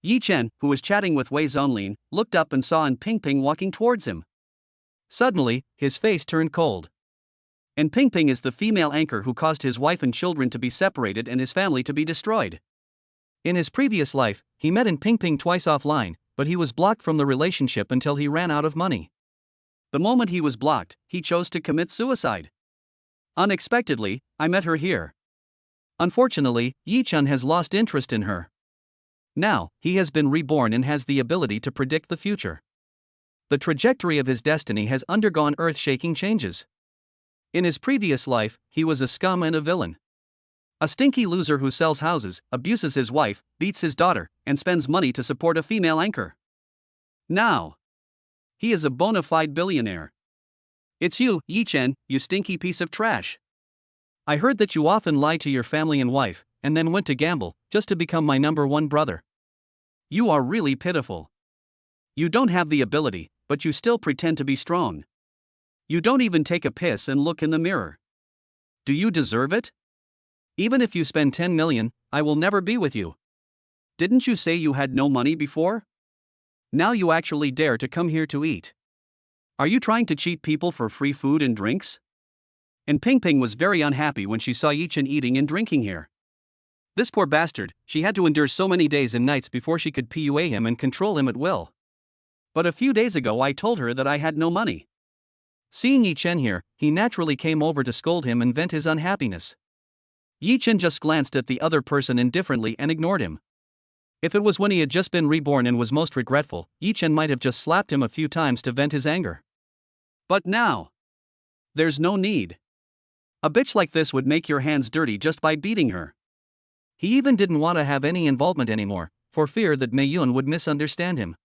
Yi Chen, who was chatting with Wei Zhonglin, looked up and saw Ping Ping walking towards him. Suddenly, his face turned cold. And Ping Ping is the female anchor who caused his wife and children to be separated and his family to be destroyed. In his previous life, he met Ping Ping twice offline, but he was blocked from the relationship until he ran out of money. The moment he was blocked, he chose to commit suicide. Unexpectedly, I met her here. Unfortunately, Yi Chen has lost interest in her. Now, he has been reborn and has the ability to predict the future. The trajectory of his destiny has undergone earth-shaking changes. In his previous life, he was a scum and a villain. A stinky loser who sells houses, abuses his wife, beats his daughter, and spends money to support a female anchor. Now, he is a bona fide billionaire. It's you, Yi Chen, you stinky piece of trash. I heard that you often lie to your family and wife, and then went to gamble, just to become my number 1 brother. You are really pitiful. You don't have the ability, but you still pretend to be strong. You don't even take a piss and look in the mirror. Do you deserve it? Even if you spend 10 million, I will never be with you. Didn't you say you had no money before? Now you actually dare to come here to eat. Are you trying to cheat people for free food and drinks? And Ping Ping was very unhappy when she saw Yi Chen eating and drinking here. This poor bastard, she had to endure so many days and nights before she could PUA him and control him at will. But a few days ago I told her that I had no money. Seeing Yi Chen here, he naturally came over to scold him and vent his unhappiness. Yi Chen just glanced at the other person indifferently and ignored him. If it was when he had just been reborn and was most regretful, Yi Chen might have just slapped him a few times to vent his anger. But now, there's no need. A bitch like this would make your hands dirty just by beating her. He even didn't want to have any involvement anymore, for fear that Mei Yun would misunderstand him.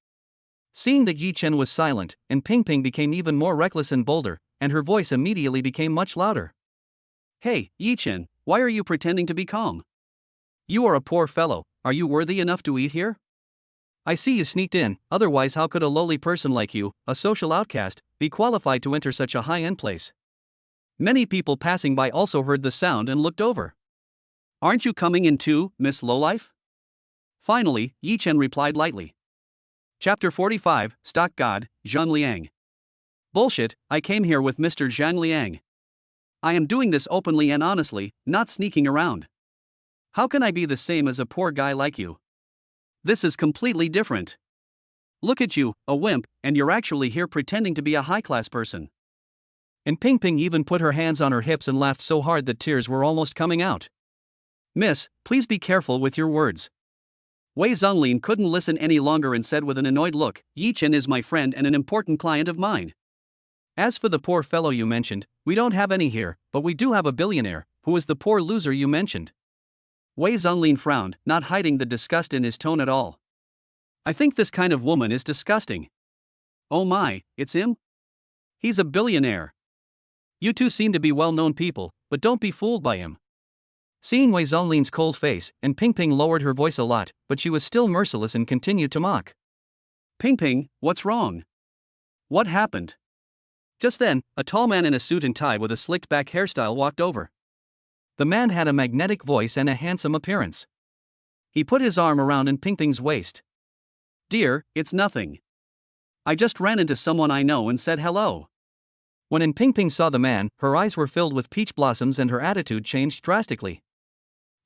Seeing that Yi Chen was silent, and Ping Ping became even more reckless and bolder, and her voice immediately became much louder. Hey, Yi Chen, why are you pretending to be calm? You are a poor fellow, are you worthy enough to eat here? I see you sneaked in, otherwise how could a lowly person like you, a social outcast, be qualified to enter such a high-end place? Many people passing by also heard the sound and looked over. Aren't you coming in too, Miss Lowlife? Finally, Yi Chen replied lightly. Chapter 45, Stock God, Zhang Liang. Bullshit, I came here with Mr. Zhang Liang. I am doing this openly and honestly, not sneaking around. How can I be the same as a poor guy like you? This is completely different. Look at you, a wimp, and you're actually here pretending to be a high-class person. And Ping Ping even put her hands on her hips and laughed so hard that tears were almost coming out. Miss, please be careful with your words. Wei Zhonglin couldn't listen any longer and said with an annoyed look, Yi Chen is my friend and an important client of mine. As for the poor fellow you mentioned, we don't have any here, but we do have a billionaire, who is the poor loser you mentioned. Wei Zhonglin frowned, not hiding the disgust in his tone at all. I think this kind of woman is disgusting. Oh my, it's him? He's a billionaire. You two seem to be well-known people, but don't be fooled by him. Seeing Wei Zhonglin's cold face, and Ping Ping lowered her voice a lot, but she was still merciless and continued to mock. Ping Ping, what's wrong? What happened? Just then, a tall man in a suit and tie with a slicked-back hairstyle walked over. The man had a magnetic voice and a handsome appearance. He put his arm around Ping Ping's waist. Dear, it's nothing. I just ran into someone I know and said hello. When Ping Ping saw the man, her eyes were filled with peach blossoms and her attitude changed drastically.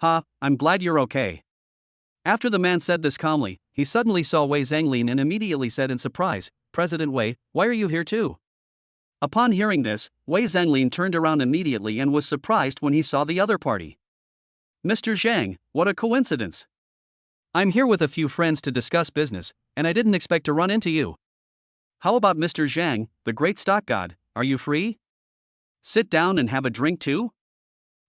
Ha, I'm glad you're okay. After the man said this calmly, he suddenly saw Wei Zhonglin and immediately said in surprise, President Wei, why are you here too? Upon hearing this, Wei Zhonglin turned around immediately and was surprised when he saw the other party. Mr. Zhang, what a coincidence. I'm here with a few friends to discuss business, and I didn't expect to run into you. How about Mr. Zhang, the great stock god, are you free? Sit down and have a drink too?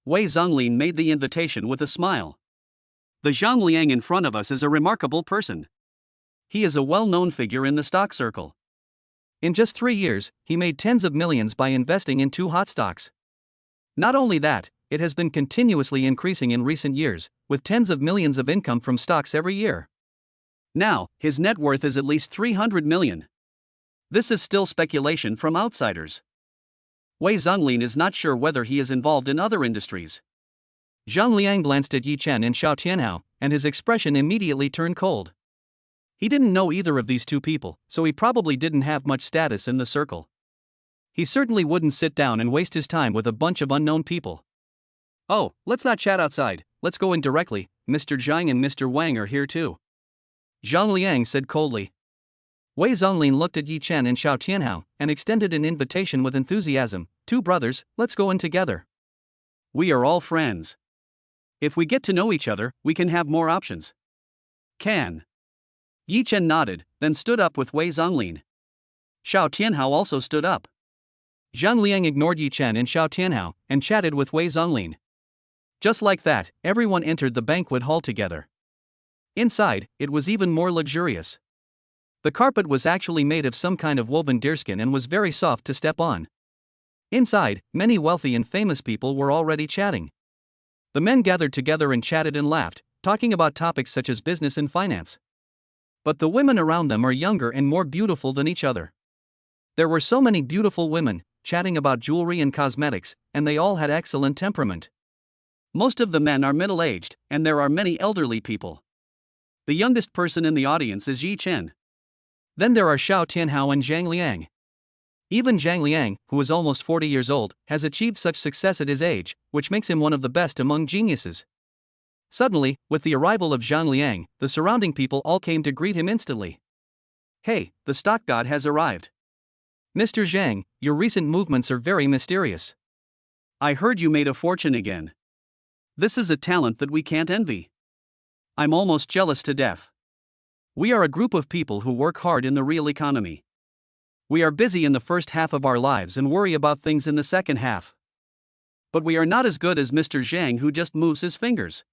Wei Zhonglin made the invitation with a smile. The Zhang Liang in front of us is a remarkable person. He is a well-known figure in the stock circle. In just 3 years, he made tens of millions by investing in 2 hot stocks. Not only that, it has been continuously increasing in recent years, with tens of millions of income from stocks every year. Now, his net worth is at least 300 million. This is still speculation from outsiders. Wei Zhonglin is not sure whether he is involved in other industries. Zhang Liang glanced at Yi Chen and Xiao Tianhao, and his expression immediately turned cold. He didn't know either of these two people, so he probably didn't have much status in the circle. He certainly wouldn't sit down and waste his time with a bunch of unknown people. Oh, let's not chat outside, let's go in directly, Mr. Zhang and Mr. Wang are here too. Zhang Liang said coldly. Wei Zhonglin looked at Yi Chen and Xiao Tianhao, and extended an invitation with enthusiasm, 2 brothers, let's go in together. We are all friends. If we get to know each other, we can have more options. Can. Yi Chen nodded, then stood up with Wei Zhonglin. Xiao Tianhao also stood up. Zhang Liang ignored Yi Chen and Xiao Tianhao, and chatted with Wei Zhonglin. Just like that, everyone entered the banquet hall together. Inside, it was even more luxurious. The carpet was actually made of some kind of woven deerskin and was very soft to step on. Inside, many wealthy and famous people were already chatting. The men gathered together and chatted and laughed, talking about topics such as business and finance. But the women around them are younger and more beautiful than each other. There were so many beautiful women, chatting about jewelry and cosmetics, and they all had excellent temperament. Most of the men are middle-aged, and there are many elderly people. The youngest person in the audience is Yi Chen. Then there are Xiao Tianhao and Zhang Liang. Even Zhang Liang, who is almost 40 years old, has achieved such success at his age, which makes him one of the best among geniuses. Suddenly, with the arrival of Zhang Liang, the surrounding people all came to greet him instantly. Hey, the stock god has arrived. Mr. Zhang, your recent movements are very mysterious. I heard you made a fortune again. This is a talent that we can't envy. I'm almost jealous to death. We are a group of people who work hard in the real economy. We are busy in the first half of our lives and worry about things in the second half. But we are not as good as Mr. Zhang, who just moves his fingers.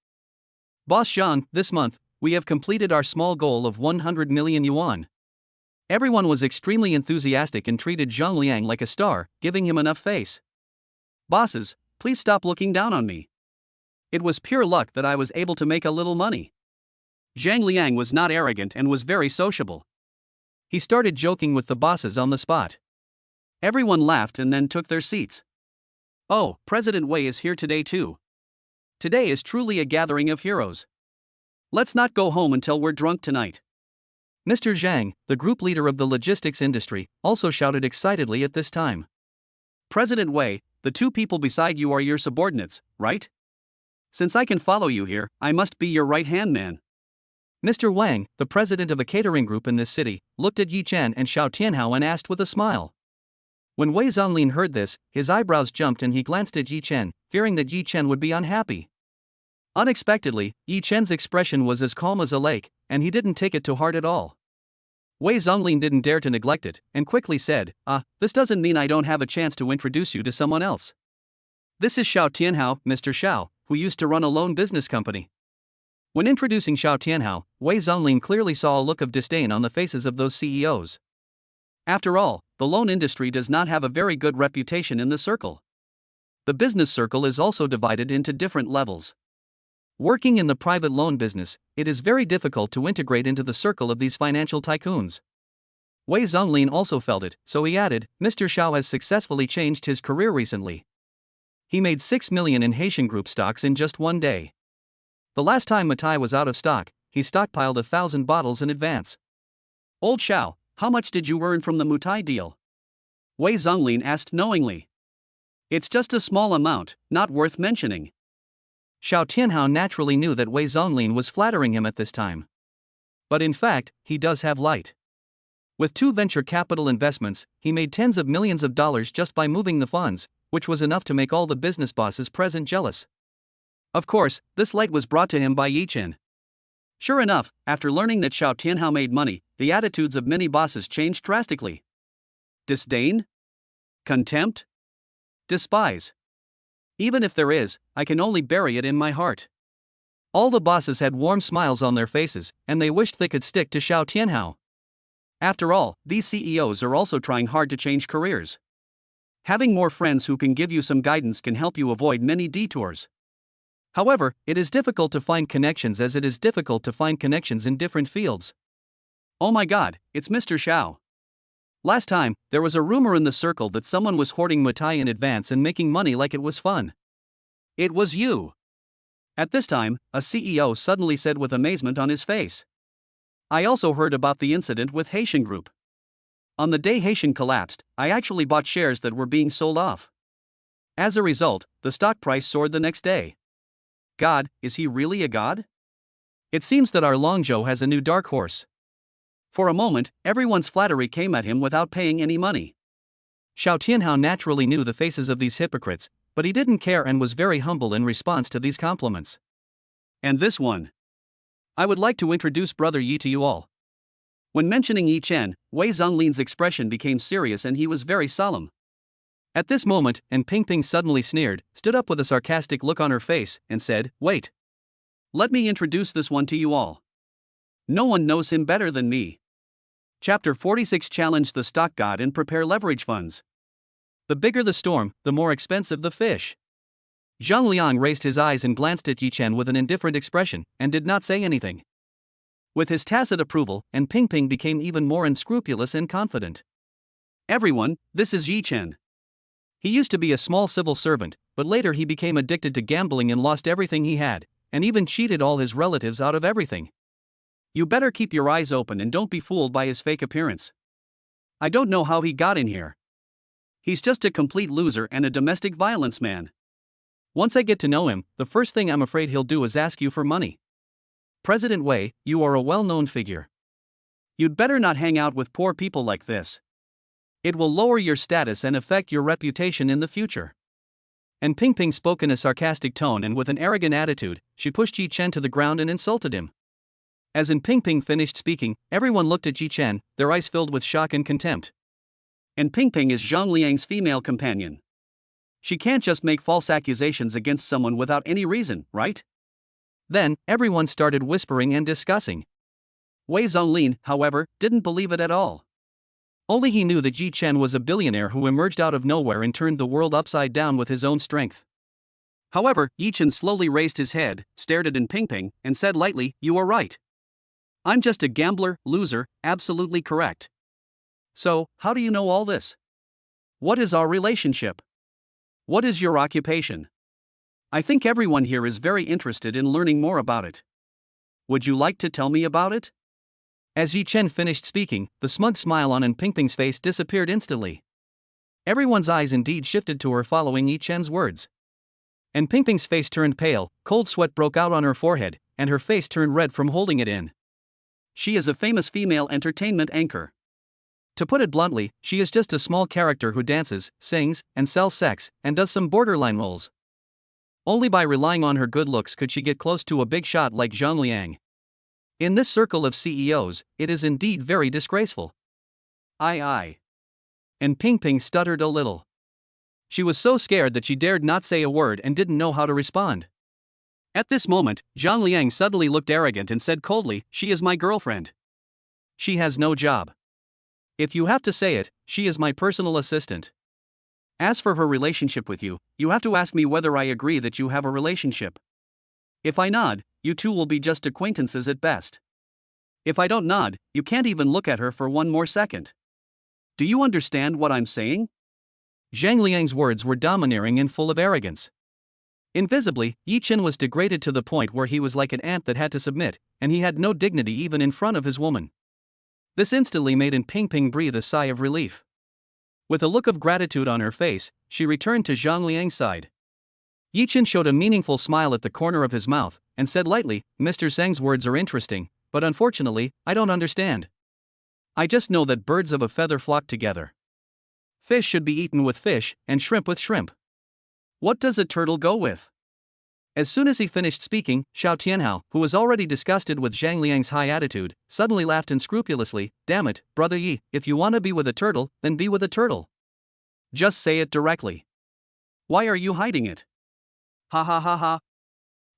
Boss Zhang, this month, we have completed our small goal of 100 million yuan. Everyone was extremely enthusiastic and treated Zhang Liang like a star, giving him enough face. Bosses, please stop looking down on me. It was pure luck that I was able to make a little money. Zhang Liang was not arrogant and was very sociable. He started joking with the bosses on the spot. Everyone laughed and then took their seats. Oh, President Wei is here today too. Today is truly a gathering of heroes. Let's not go home until we're drunk tonight. Mr. Zhang, the group leader of the logistics industry, also shouted excitedly at this time. President Wei, the two people beside you are your subordinates, right? Since I can follow you here, I must be your right-hand man. Mr. Wang, the president of a catering group in this city, looked at Yi Chen and Xiao Tianhao and asked with a smile. When Wei Zhonglin heard this, his eyebrows jumped and he glanced at Yi Chen, fearing that Yi Chen would be unhappy. Unexpectedly, Yi Chen's expression was as calm as a lake, and he didn't take it to heart at all. Wei Zhonglin didn't dare to neglect it, and quickly said, this doesn't mean I don't have a chance to introduce you to someone else. This is Xiao Tianhao, Mr. Xiao, who used to run a loan business company. When introducing Xiao Tianhao, Wei Zhonglin clearly saw a look of disdain on the faces of those CEOs. After all, the loan industry does not have a very good reputation in the circle. The business circle is also divided into different levels. Working in the private loan business, it is very difficult to integrate into the circle of these financial tycoons. Wei Zhonglin also felt it, so he added, Mr. Xiao has successfully changed his career recently. He made 6 million in Haitian Group stocks in just one day. The last time Matai was out of stock, he stockpiled 1,000 bottles in advance. Old Xiao, how much did you earn from the Mutai deal? Wei Zhonglin asked knowingly. It's just a small amount, not worth mentioning. Xiao Tianhao naturally knew that Wei Zhonglin was flattering him at this time. But in fact, he does have light. With 2 venture capital investments, he made tens of millions of dollars just by moving the funds, which was enough to make all the business bosses present jealous. Of course, this light was brought to him by Yi Chen. Sure enough, after learning that Xiao Tianhao made money, the attitudes of many bosses changed drastically. Disdain? Contempt? Despise? Even if there is, I can only bury it in my heart. All the bosses had warm smiles on their faces, and they wished they could stick to Xiao Tianhao. After all, these CEOs are also trying hard to change careers. Having more friends who can give you some guidance can help you avoid many detours. However, it is difficult to find connections as it is difficult to find connections in different fields. Oh my god, it's Mr. Xiao. Last time, there was a rumor in the circle that someone was hoarding Matai in advance and making money like it was fun. It was you. At this time, a CEO suddenly said with amazement on his face. I also heard about the incident with Haitian Group. On the day Haitian collapsed, I actually bought shares that were being sold off. As a result, the stock price soared the next day. God, is he really a god? It seems that our Longzhou has a new dark horse. For a moment, everyone's flattery came at him without paying any money. Xiao Tianhao naturally knew the faces of these hypocrites, but he didn't care and was very humble in response to these compliments. And this one. I would like to introduce Brother Yi to you all. When mentioning Yi Chen, Wei Zhonglin's expression became serious and he was very solemn. At this moment, and Ping suddenly sneered, stood up with a sarcastic look on her face, and said, Wait. Let me introduce this one to you all. No one knows him better than me. Chapter 46 Challenge the stock god and prepare leverage funds. The bigger the storm, the more expensive the fish. Zhang Liang raised his eyes and glanced at Yi Chen with an indifferent expression, and did not say anything. With his tacit approval, and Ping became even more unscrupulous and confident. Everyone, this is Yi Chen. He used to be a small civil servant, but later he became addicted to gambling and lost everything he had, and even cheated all his relatives out of everything. You better keep your eyes open and don't be fooled by his fake appearance. I don't know how he got in here. He's just a complete loser and a domestic violence man. Once I get to know him, the first thing I'm afraid he'll do is ask you for money. President Wei, you are a well-known figure. You'd better not hang out with poor people like this. It will lower your status and affect your reputation in the future. And Ping spoke in a sarcastic tone, and with an arrogant attitude, she pushed Yi Chen to the ground and insulted him. As Ping finished speaking, everyone looked at Yi Chen, their eyes filled with shock and contempt. And Ping is Zhang Liang's female companion. She can't just make false accusations against someone without any reason, right? Then, everyone started whispering and discussing. Wei Zonglin, however, didn't believe it at all. Only he knew that Yi Chen was a billionaire who emerged out of nowhere and turned the world upside down with his own strength. However, Yi Chen slowly raised his head, stared at Ping, and said lightly, "You are right. I'm just a gambler, loser, absolutely correct. So, how do you know all this? What is our relationship? What is your occupation? I think everyone here is very interested in learning more about it. Would you like to tell me about it?" As Yi Chen finished speaking, the smug smile on Ping's face disappeared instantly. Everyone's eyes indeed shifted to her following Yi Chen's words. And Ping's face turned pale, cold sweat broke out on her forehead, and her face turned red from holding it in. She is a famous female entertainment anchor. To put it bluntly, she is just a small character who dances, sings, and sells sex, and does some borderline roles. Only by relying on her good looks could she get close to a big shot like Zhang Liang. In this circle of CEOs, it is indeed very disgraceful. Aye. And Ping stuttered a little. She was so scared that she dared not say a word and didn't know how to respond. At this moment, Zhang Liang suddenly looked arrogant and said coldly, "She is my girlfriend. She has no job. If you have to say it, she is my personal assistant. As for her relationship with you, you have to ask me whether I agree that you have a relationship. If I nod, you two will be just acquaintances at best. If I don't nod, you can't even look at her for one more second. Do you understand what I'm saying?" Zhang Liang's words were domineering and full of arrogance. Invisibly, Yi Chen was degraded to the point where he was like an ant that had to submit, and he had no dignity even in front of his woman. This instantly made Ping breathe a sigh of relief. With a look of gratitude on her face, she returned to Zhang Liang's side. Yi Chen showed a meaningful smile at the corner of his mouth, and said lightly, "Mr. Zhang's words are interesting, but unfortunately, I don't understand. I just know that birds of a feather flock together. Fish should be eaten with fish, and shrimp with shrimp. What does a turtle go with?" As soon as he finished speaking, Xiao Tianhao, who was already disgusted with Zhang Liang's high attitude, suddenly laughed unscrupulously. "Damn it, brother Yi, if you want to be with a turtle, then be with a turtle. Just say it directly. Why are you hiding it?" Ha ha ha ha.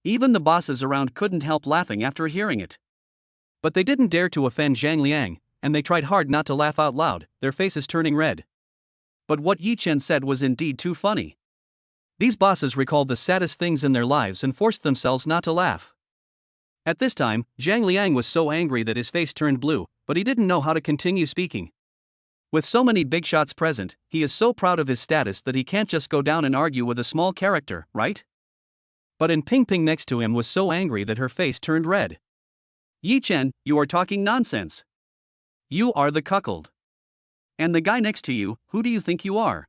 Even the bosses around couldn't help laughing after hearing it. But they didn't dare to offend Zhang Liang, and they tried hard not to laugh out loud, their faces turning red. But what Yi Chen said was indeed too funny. These bosses recalled the saddest things in their lives and forced themselves not to laugh. At this time, Zhang Liang was so angry that his face turned blue, but he didn't know how to continue speaking. With so many big shots present, he is so proud of his status that he can't just go down and argue with a small character, right? But Ping next to him was so angry that her face turned red. "Yi Chen, you are talking nonsense. You are the cuckold. And the guy next to you, who do you think you are?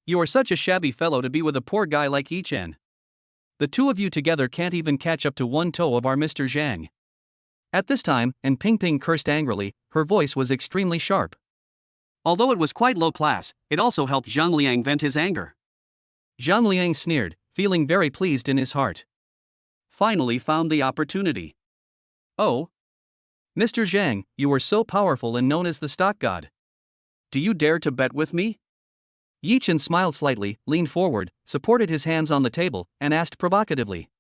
You are such a shabby fellow to be with a poor guy like Yi Chen. The two of you together can't even catch up to one toe of our Mr. Zhang." At this time, Ping cursed angrily, her voice was extremely sharp. Although it was quite low class, it also helped Zhang Liang vent his anger. Zhang Liang sneered, feeling very pleased in his heart. Finally found the opportunity. "Oh, Mr. Zhang, you are so powerful and known as the stock god. Do you dare to bet with me?" Yi Chen smiled slightly, leaned forward, supported his hands on the table, and asked provocatively.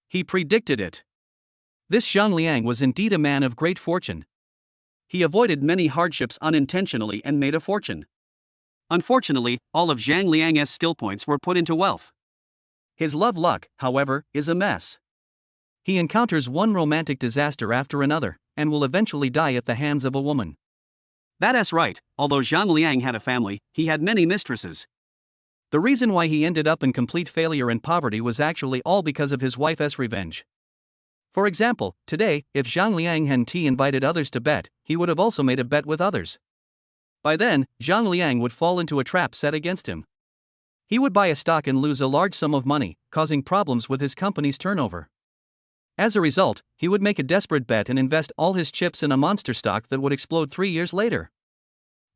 He predicted it. This Zhang Liang was indeed a man of great fortune. He avoided many hardships unintentionally and made a fortune. Unfortunately, all of Zhang Liang's skill points were put into wealth. His love luck, however, is a mess. He encounters one romantic disaster after another, and will eventually die at the hands of a woman. That is right, although Zhang Liang had a family, he had many mistresses. The reason why he ended up in complete failure and poverty was actually all because of his wife's revenge. For example, today, if Zhang Liang hadn't invited others to bet, he would have also made a bet with others. By then, Zhang Liang would fall into a trap set against him. He would buy a stock and lose a large sum of money, causing problems with his company's turnover. As a result, he would make a desperate bet and invest all his chips in a monster stock that would explode 3 years later.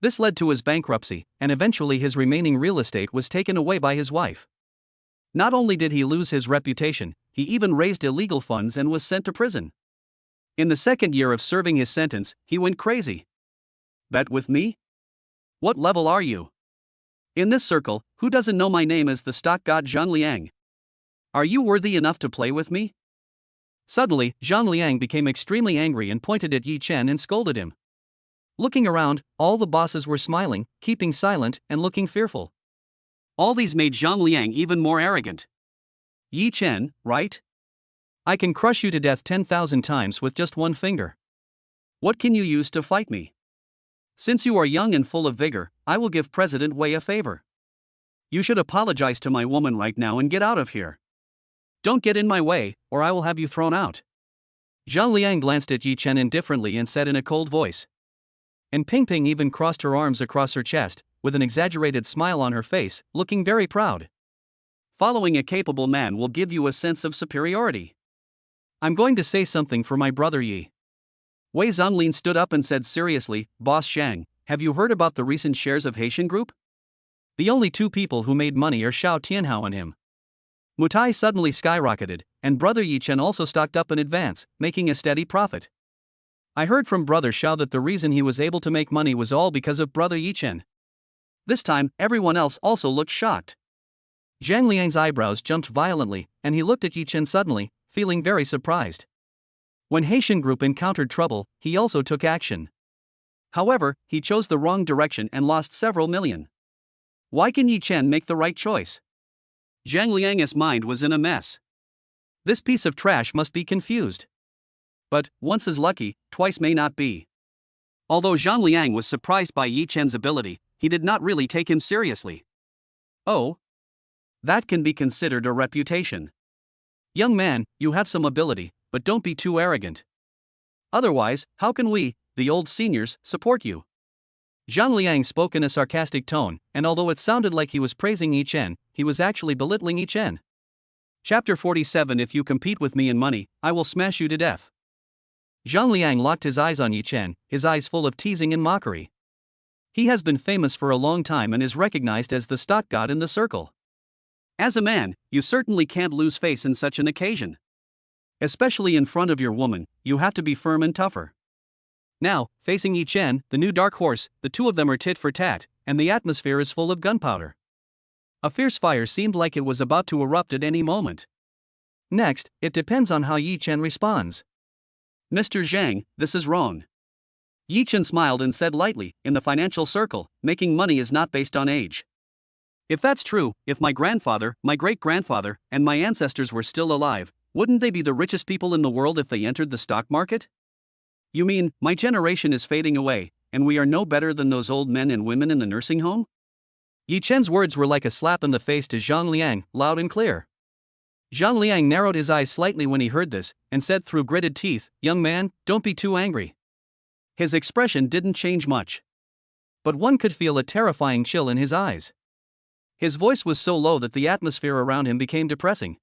This led to his bankruptcy, and eventually his remaining real estate was taken away by his wife. Not only did he lose his reputation, he even raised illegal funds and was sent to prison. In the second year of serving his sentence, he went crazy. Bet with me? What level are you? In this circle, who doesn't know my name as the stock god Zhang Liang? Are you worthy enough to play with me? Suddenly, Zhang Liang became extremely angry and pointed at Yi Chen and scolded him. Looking around, all the bosses were smiling, keeping silent, and looking fearful. All these made Zhang Liang even more arrogant. Yi Chen, right? I can crush you to death 10,000 times with just one finger. What can you use to fight me? Since you are young and full of vigor, I will give President Wei a favor. You should apologize to my woman right now and get out of here. Don't get in my way, or I will have you thrown out. Zhang Liang glanced at Yi Chen indifferently and said in a cold voice. And Ping Ping even crossed her arms across her chest, with an exaggerated smile on her face, looking very proud. Following a capable man will give you a sense of superiority. I'm going to say something for my brother Yi. Wei Zhonglin stood up and said seriously, Boss Shang, have you heard about the recent shares of Haitian Group? The only two people who made money are Xiao Tianhao and him. Mutai suddenly skyrocketed, and brother Yi Chen also stocked up in advance, making a steady profit. I heard from brother Xiao that the reason he was able to make money was all because of brother Yi Chen. This time, everyone else also looked shocked. Zhang Liang's eyebrows jumped violently, and he looked at Yi Chen suddenly, feeling very surprised. When Haitian Group encountered trouble, he also took action. However, he chose the wrong direction and lost several million. Why can Yi Chen make the right choice? Zhang Liang's mind was in a mess. This piece of trash must be confused. But, once is lucky, twice may not be. Although Zhang Liang was surprised by Yi Chen's ability, he did not really take him seriously. Oh? That can be considered a reputation. Young man, you have some ability, but don't be too arrogant. Otherwise, how can we, the old seniors, support you? Zhang Liang spoke in a sarcastic tone, and although it sounded like he was praising Yi Chen, he was actually belittling Yi Chen. Chapter 47 If you compete with me in money, I will smash you to death. Zhang Liang locked his eyes on Yi Chen, his eyes full of teasing and mockery. He has been famous for a long time and is recognized as the stock god in the circle. As a man, you certainly can't lose face in such an occasion. Especially in front of your woman, you have to be firm and tougher. Now, facing Yi Chen, the new dark horse, the two of them are tit for tat, and the atmosphere is full of gunpowder. A fierce fire seemed like it was about to erupt at any moment. Next, it depends on how Yi Chen responds. Mr. Zhang, this is wrong. Yi Chen smiled and said lightly, in the financial circle, making money is not based on age. If that's true, if my grandfather, my great-grandfather, and my ancestors were still alive, wouldn't they be the richest people in the world if they entered the stock market? You mean, my generation is fading away, and we are no better than those old men and women in the nursing home? Yi Chen's words were like a slap in the face to Zhang Liang, loud and clear. Zhang Liang narrowed his eyes slightly when he heard this, and said through gritted teeth, Young man, don't be too angry. His expression didn't change much. But one could feel a terrifying chill in his eyes. His voice was so low that the atmosphere around him became depressing.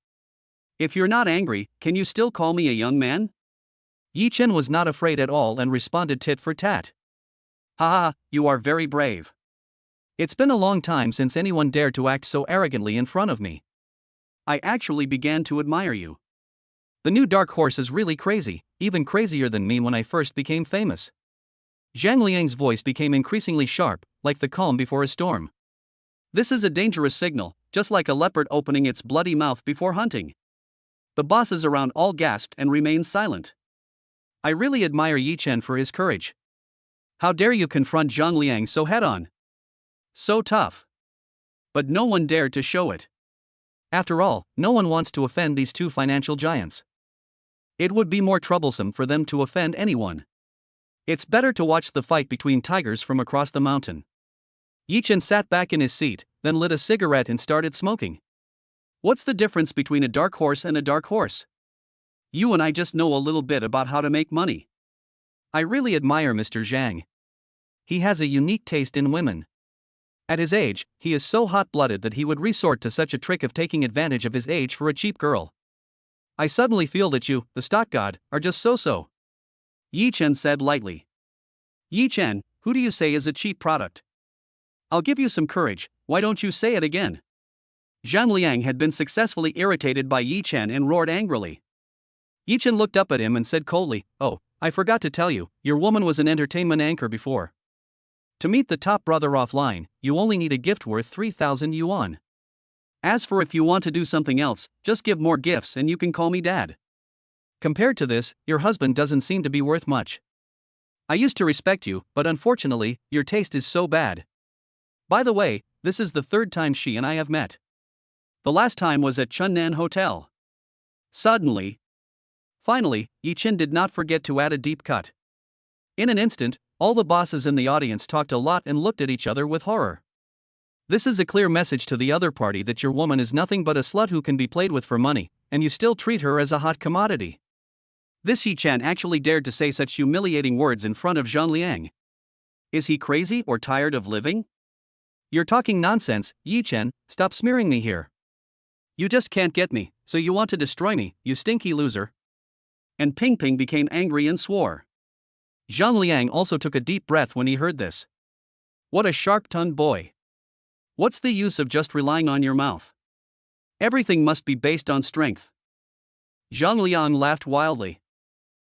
If you're not angry, can you still call me a young man? Yi Chen was not afraid at all and responded tit for tat. Ha ha, you are very brave. It's been a long time since anyone dared to act so arrogantly in front of me. I actually began to admire you. The new dark horse is really crazy, even crazier than me when I first became famous. Zhang Liang's voice became increasingly sharp, like the calm before a storm. This is a dangerous signal, just like a leopard opening its bloody mouth before hunting. The bosses around all gasped and remained silent. I really admire Yi Chen for his courage. How dare you confront Zhang Liang so head-on? So tough. But no one dared to show it. After all, no one wants to offend these two financial giants. It would be more troublesome for them to offend anyone. It's better to watch the fight between tigers from across the mountain. Yi Chen sat back in his seat, then lit a cigarette and started smoking. What's the difference between a dark horse and a dark horse? You and I just know a little bit about how to make money. I really admire Mr. Zhang. He has a unique taste in women. At his age, he is so hot-blooded that he would resort to such a trick of taking advantage of his age for a cheap girl. I suddenly feel that you, the stock god, are just so-so. Yi Chen said lightly. Yi Chen, who do you say is a cheap product? I'll give you some courage, why don't you say it again? Zhang Liang had been successfully irritated by Yi Chen and roared angrily. Yi Chen looked up at him and said coldly, "Oh, I forgot to tell you, your woman was an entertainment anchor before. To meet the top brother offline, you only need a gift worth 3,000 yuan. As for if you want to do something else, just give more gifts and you can call me dad. Compared to this, your husband doesn't seem to be worth much. I used to respect you, but unfortunately, your taste is so bad. By the way, this is the third time she and I have met. The last time was at Chunnan Hotel." Finally, Yi Chen did not forget to add a deep cut. In an instant, all the bosses in the audience talked a lot and looked at each other with horror. This is a clear message to the other party that your woman is nothing but a slut who can be played with for money, and you still treat her as a hot commodity. This Yi Chen actually dared to say such humiliating words in front of Zhang Liang. Is he crazy or tired of living? You're talking nonsense, Yi Chen, stop smearing me here. You just can't get me, so you want to destroy me, you stinky loser. And Ping Ping became angry and swore. Zhang Liang also took a deep breath when he heard this. What a sharp-tongued boy. What's the use of just relying on your mouth? Everything must be based on strength. Zhang Liang laughed wildly.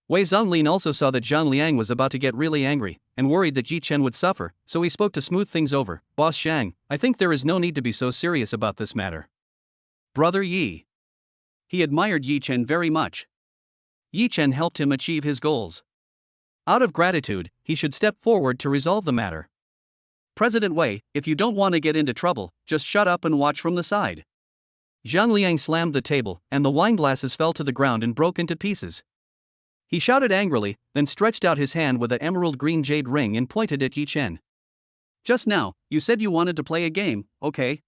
Wei Zhonglin also saw that Zhang Liang was about to get really angry, and worried that Yi Chen would suffer, so he spoke to smooth things over. Boss Zhang, I think there is no need to be so serious about this matter. Brother Yi. He admired Yi Chen very much. Yi Chen helped him achieve his goals. Out of gratitude, he should step forward to resolve the matter. President Wei, if you don't want to get into trouble, just shut up and watch from the side. Zhang Liang slammed the table, and the wine glasses fell to the ground and broke into pieces. He shouted angrily, then stretched out his hand with an emerald green jade ring and pointed at Yi Chen. Just now, you said you wanted to play a game, okay?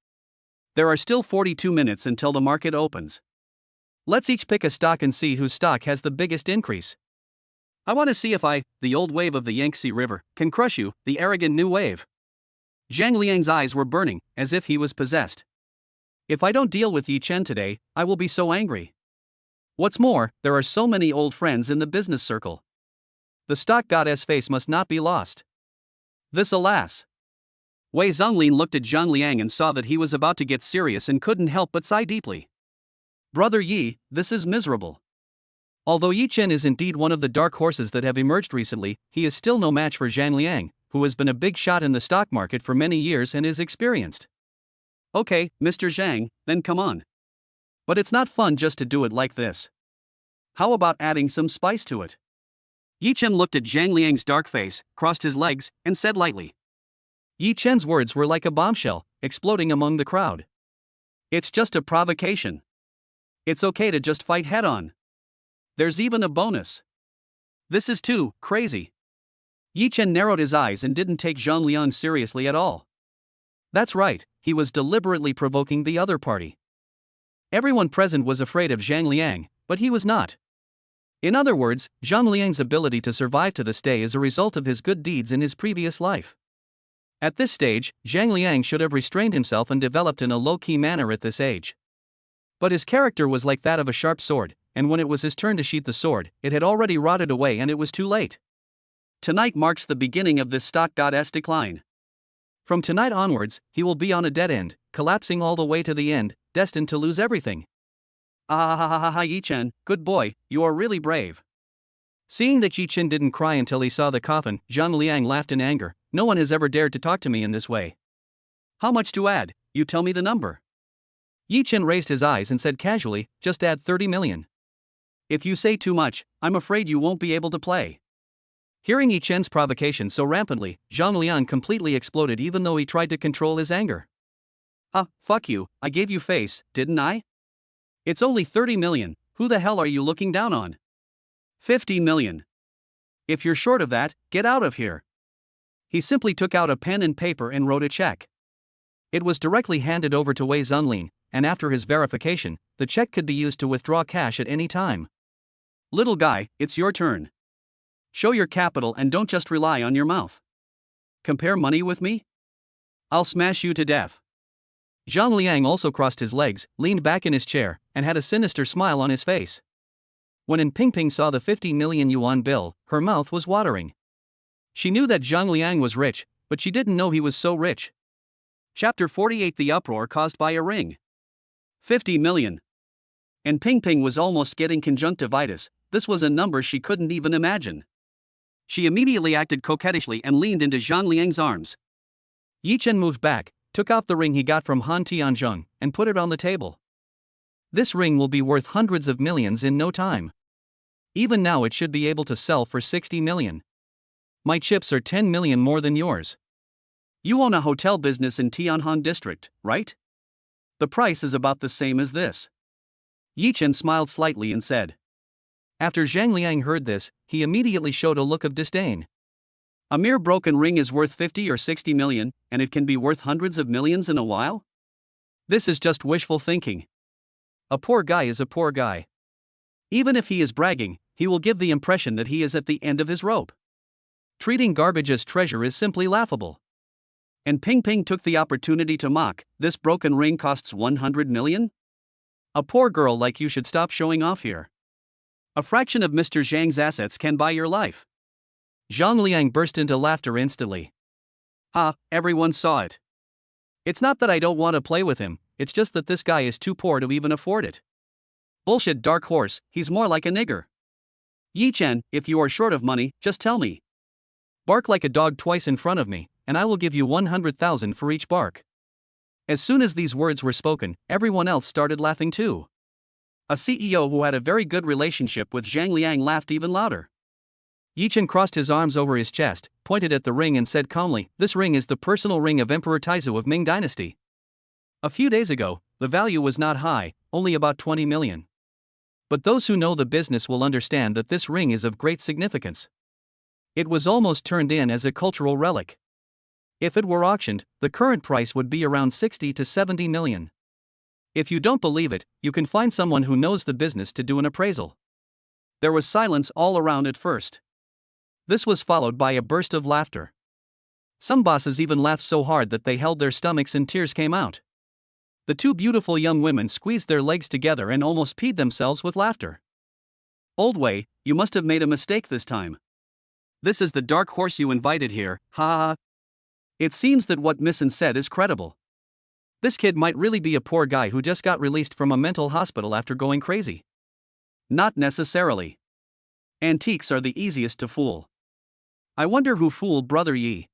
There are still 42 minutes until the market opens. Let's each pick a stock and see whose stock has the biggest increase. I want to see if I, the old wave of the Yangtze River, can crush you, the arrogant new wave. Zhang Liang's eyes were burning, as if he was possessed. If I don't deal with Yi Chen today, I will be so angry. What's more, there are so many old friends in the business circle. The stock goddess face must not be lost. This alas. Wei Zhonglin looked at Zhang Liang and saw that he was about to get serious and couldn't help but sigh deeply. Brother Yi, this is miserable. Although Yi Chen is indeed one of the dark horses that have emerged recently, he is still no match for Zhang Liang, who has been a big shot in the stock market for many years and is experienced. Okay, Mr. Zhang, then come on. But it's not fun just to do it like this. How about adding some spice to it? Yi Chen looked at Zhang Liang's dark face, crossed his legs, and said lightly. Yi Chen's words were like a bombshell, exploding among the crowd. It's just a provocation. It's okay to just fight head-on. There's even a bonus. This is too crazy. Yi Chen narrowed his eyes and didn't take Zhang Liang seriously at all. That's right, he was deliberately provoking the other party. Everyone present was afraid of Zhang Liang, but he was not. In other words, Zhang Liang's ability to survive to this day is a result of his good deeds in his previous life. At this stage, Zhang Liang should have restrained himself and developed in a low-key manner at this age. But his character was like that of a sharp sword, and when it was his turn to sheath the sword, it had already rotted away and it was too late. Tonight marks the beginning of this stock goddess decline. From tonight onwards, he will be on a dead end, collapsing all the way to the end, destined to lose everything. Yi Chen, good boy, you are really brave. Seeing that Yi Chen didn't cry until he saw the coffin, Zhang Liang laughed in anger. No one has ever dared to talk to me in this way. How much to add? You tell me the number. Yi Chen raised his eyes and said casually, just add 30 million. If you say too much, I'm afraid you won't be able to play. Hearing Yi Chen's provocation so rampantly, Zhang Liang completely exploded even though he tried to control his anger. Fuck you, I gave you face, didn't I? It's only 30 million, who the hell are you looking down on? 50 million. If you're short of that, get out of here. He simply took out a pen and paper and wrote a check. It was directly handed over to Wei Zhonglin, and after his verification, the check could be used to withdraw cash at any time. Little guy, it's your turn. Show your capital and don't just rely on your mouth. Compare money with me? I'll smash you to death. Zhang Liang also crossed his legs, leaned back in his chair, and had a sinister smile on his face. When Ping saw the 50 million yuan bill, her mouth was watering. She knew that Zhang Liang was rich, but she didn't know he was so rich. Chapter 48: The uproar caused by a ring. 50 million. And Ping was almost getting conjunctivitis. This was a number she couldn't even imagine. She immediately acted coquettishly and leaned into Zhang Liang's arms. Yi Chen moved back, took out the ring he got from Han Tianzhong, and put it on the table. This ring will be worth hundreds of millions in no time. Even now it should be able to sell for 60 million. My chips are 10 million more than yours. You own a hotel business in Tianhan district, right? The price is about the same as this. Yi Chen smiled slightly and said. After Zhang Liang heard this, he immediately showed a look of disdain. A mere broken ring is worth 50 or 60 million, and it can be worth hundreds of millions in a while? This is just wishful thinking. A poor guy is a poor guy. Even if he is bragging, he will give the impression that he is at the end of his rope. Treating garbage as treasure is simply laughable. And Ping took the opportunity to mock. This broken ring costs 100 million? A poor girl like you should stop showing off here. A fraction of Mr. Zhang's assets can buy your life. Zhang Liang burst into laughter instantly. Everyone saw it. It's not that I don't want to play with him, it's just that this guy is too poor to even afford it. Bullshit, dark horse, he's more like a nigger. Yi Chen, if you are short of money, just tell me. Bark like a dog twice in front of me, and I will give you 100,000 for each bark. As soon as these words were spoken, everyone else started laughing too. A CEO who had a very good relationship with Zhang Liang laughed even louder. Yi Chen crossed his arms over his chest, pointed at the ring and said calmly, "This ring is the personal ring of Emperor Taizu of Ming Dynasty. A few days ago, the value was not high, only about 20 million. But those who know the business will understand that this ring is of great significance. It was almost turned in as a cultural relic. If it were auctioned, the current price would be around 60 to 70 million. If you don't believe it, you can find someone who knows the business to do an appraisal." There was silence all around at first. This was followed by a burst of laughter. Some bosses even laughed so hard that they held their stomachs and tears came out. The two beautiful young women squeezed their legs together and almost peed themselves with laughter. "Old Wei, you must have made a mistake this time. This is the dark horse you invited here, ha. It seems that what Misson said is credible. This kid might really be a poor guy who just got released from a mental hospital after going crazy." Not necessarily. Antiques are the easiest to fool. I wonder who fooled Brother Yi.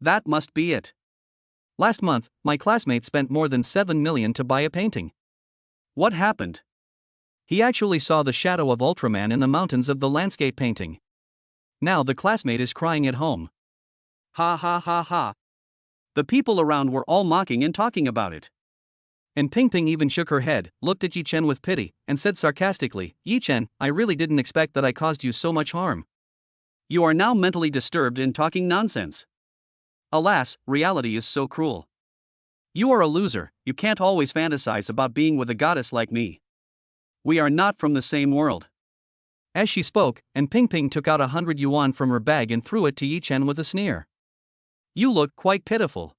That must be it. Last month, my classmate spent more than 7 million to buy a painting. What happened? He actually saw the shadow of Ultraman in the mountains of the landscape painting. Now the classmate is crying at home. Ha. The people around were all mocking and talking about it. And Ping even shook her head, looked at Yi Chen with pity, and said sarcastically, "Yi Chen, I really didn't expect that I caused you so much harm. You are now mentally disturbed and talking nonsense. Alas, reality is so cruel. You are a loser, you can't always fantasize about being with a goddess like me. We are not from the same world." As she spoke, and Ping took out 100 yuan from her bag and threw it to Yi Chen with a sneer. "You look quite pitiful.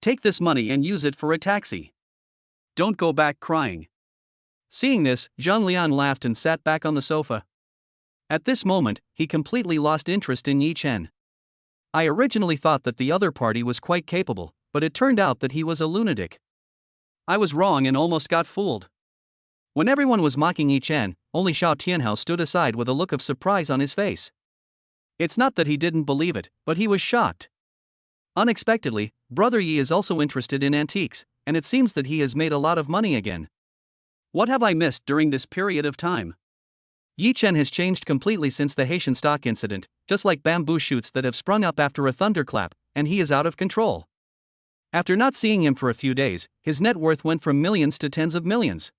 Take this money and use it for a taxi. Don't go back crying." Seeing this, Zhang Liang laughed and sat back on the sofa. At this moment, he completely lost interest in Yi Chen. I originally thought that the other party was quite capable, but it turned out that he was a lunatic. I was wrong and almost got fooled. When everyone was mocking Yi Chen, only Xiao Tianhao stood aside with a look of surprise on his face. It's not that he didn't believe it, but he was shocked. Unexpectedly, Brother Yi is also interested in antiques, and it seems that he has made a lot of money again. What have I missed during this period of time? Yi Chen has changed completely since the Haitian stock incident, just like bamboo shoots that have sprung up after a thunderclap, and he is out of control. After not seeing him for a few days, his net worth went from millions to tens of millions.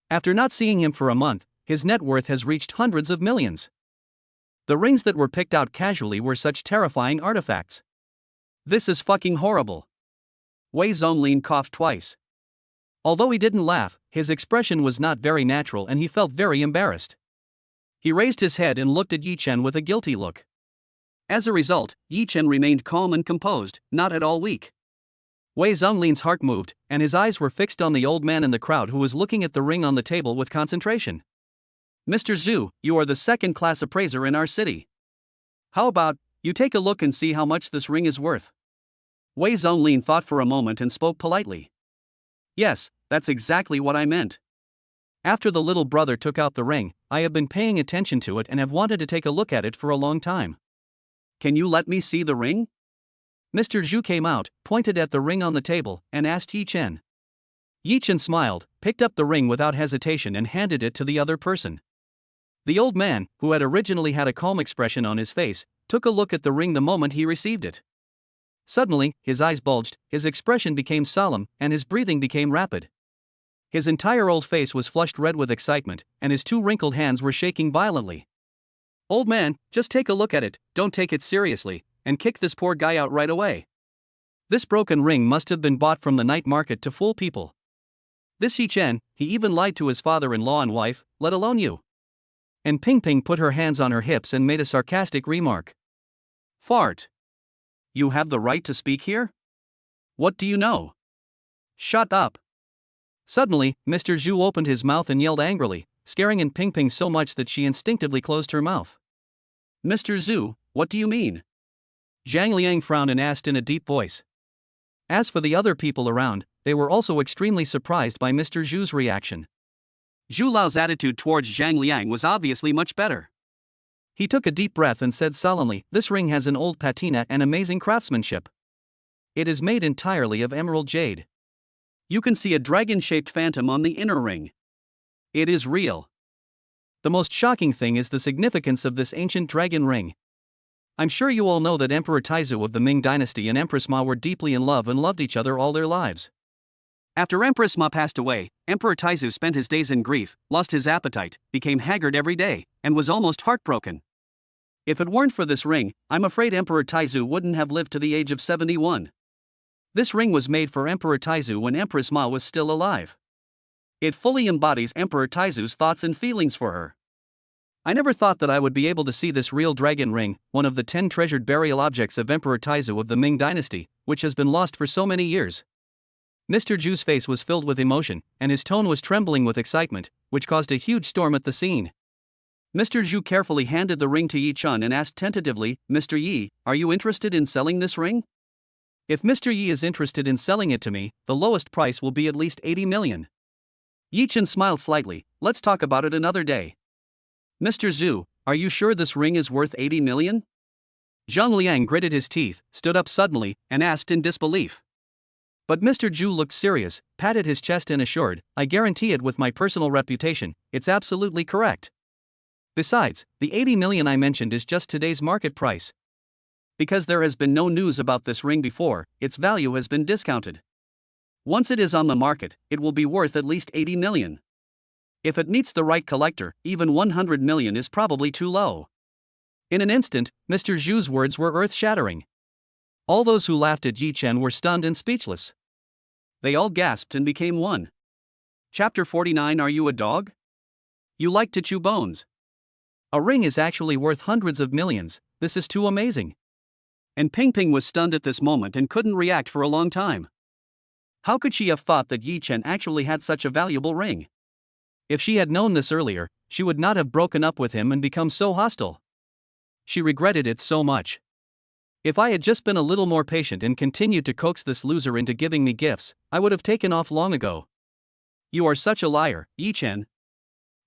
After not seeing him for a month, his net worth has reached hundreds of millions. The rings that were picked out casually were such terrifying artifacts. This is fucking horrible. Wei Zonglin coughed twice. Although he didn't laugh, his expression was not very natural and he felt very embarrassed. He raised his head and looked at Yi Chen with a guilty look. As a result, Yi Chen remained calm and composed, not at all weak. Wei Zonglin's heart moved, and his eyes were fixed on the old man in the crowd who was looking at the ring on the table with concentration. Mr. Zhu, you are the second-class appraiser in our city. How about you take a look and see how much this ring is worth? Wei Zonglin thought for a moment and spoke politely. Yes, that's exactly what I meant. After the little brother took out the ring, I have been paying attention to it and have wanted to take a look at it for a long time. Can you let me see the ring? Mr. Zhu came out, pointed at the ring on the table, and asked Yi Chen. Yi Chen smiled, picked up the ring without hesitation and handed it to the other person. The old man, who had originally had a calm expression on his face, took a look at the ring the moment he received it. Suddenly, his eyes bulged, his expression became solemn, and his breathing became rapid. His entire old face was flushed red with excitement, and his two wrinkled hands were shaking violently. Old man, just take a look at it, don't take it seriously, and kick this poor guy out right away. This broken ring must have been bought from the night market to fool people. This Yi Chen, he even lied to his father-in-law and wife, let alone you. And Ping Ping put her hands on her hips and made a sarcastic remark. Fart. You have the right to speak here? What do you know? Shut up. Suddenly, Mr. Zhu opened his mouth and yelled angrily, scaring in Ping Ping so much that she instinctively closed her mouth. Mr. Zhu, what do you mean? Zhang Liang frowned and asked in a deep voice. As for the other people around, they were also extremely surprised by Mr. Zhu's reaction. Zhu Lao's attitude towards Zhang Liang was obviously much better. He took a deep breath and said solemnly, "This ring has an old patina and amazing craftsmanship. It is made entirely of emerald jade. You can see a dragon-shaped phantom on the inner ring. It is real. The most shocking thing is the significance of this ancient dragon ring. I'm sure you all know that Emperor Taizu of the Ming dynasty and Empress Ma were deeply in love and loved each other all their lives. After Empress Ma passed away, Emperor Taizu spent his days in grief, lost his appetite, became haggard every day, and was almost heartbroken. If it weren't for this ring, I'm afraid Emperor Taizu wouldn't have lived to the age of 71. This ring was made for Emperor Taizu when Empress Ma was still alive. It fully embodies Emperor Taizu's thoughts and feelings for her. I never thought that I would be able to see this real dragon ring, one of the 10 treasured burial objects of Emperor Taizu of the Ming dynasty, which has been lost for so many years." Mr. Zhu's face was filled with emotion, and his tone was trembling with excitement, which caused a huge storm at the scene. Mr. Zhu carefully handed the ring to Yi Chen and asked tentatively, "Mr. Yi, are you interested in selling this ring? If Mr. Yi is interested in selling it to me, the lowest price will be at least 80 million. Yi Chen smiled slightly. "Let's talk about it another day." Mr. Zhu, are you sure this ring is worth 80 million? Zhang Liang gritted his teeth, stood up suddenly, and asked in disbelief. But Mr. Zhu looked serious, patted his chest and assured, "I guarantee it with my personal reputation, it's absolutely correct. Besides, the 80 million I mentioned is just today's market price. Because there has been no news about this ring before, its value has been discounted. Once it is on the market, it will be worth at least 80 million. If it meets the right collector, even 100 million is probably too low." In an instant, Mr. Zhu's words were earth-shattering. All those who laughed at Yi Chen were stunned and speechless. They all gasped and became one. Chapter 49. Are you a dog? You like to chew bones. A ring is actually worth hundreds of millions. This is too amazing. And Ping Ping was stunned at this moment and couldn't react for a long time. How could she have thought that Yi Chen actually had such a valuable ring? If she had known this earlier, she would not have broken up with him and become so hostile. She regretted it so much. If I had just been a little more patient and continued to coax this loser into giving me gifts, I would have taken off long ago. You are such a liar, Yi Chen.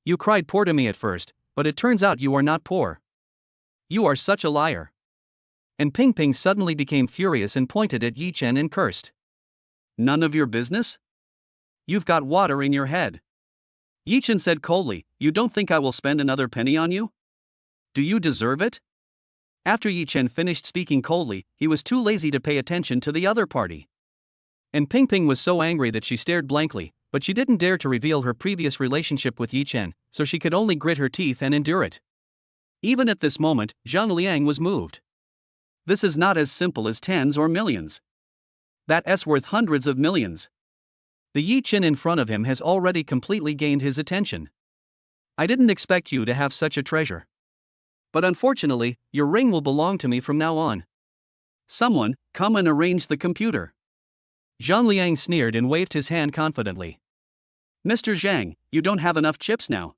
You cried poor to me at first, but it turns out you are not poor. You are such a liar. And Ping Ping suddenly became furious and pointed at Yi Chen and cursed. None of your business? You've got water in your head. Yi Chen said coldly, "You don't think I will spend another penny on you? Do you deserve it?" After Yi Chen finished speaking coldly, he was too lazy to pay attention to the other party. And Ping Ping was so angry that she stared blankly, but she didn't dare to reveal her previous relationship with Yi Chen, so she could only grit her teeth and endure it. Even at this moment, Zhang Liang was moved. This is not as simple as tens or millions. That's worth hundreds of millions. The Yi Chen in front of him has already completely gained his attention. I didn't expect you to have such a treasure. But unfortunately, your ring will belong to me from now on. Someone, come and arrange the computer. Zhang Liang sneered and waved his hand confidently. Mr. Zhang, you don't have enough chips now.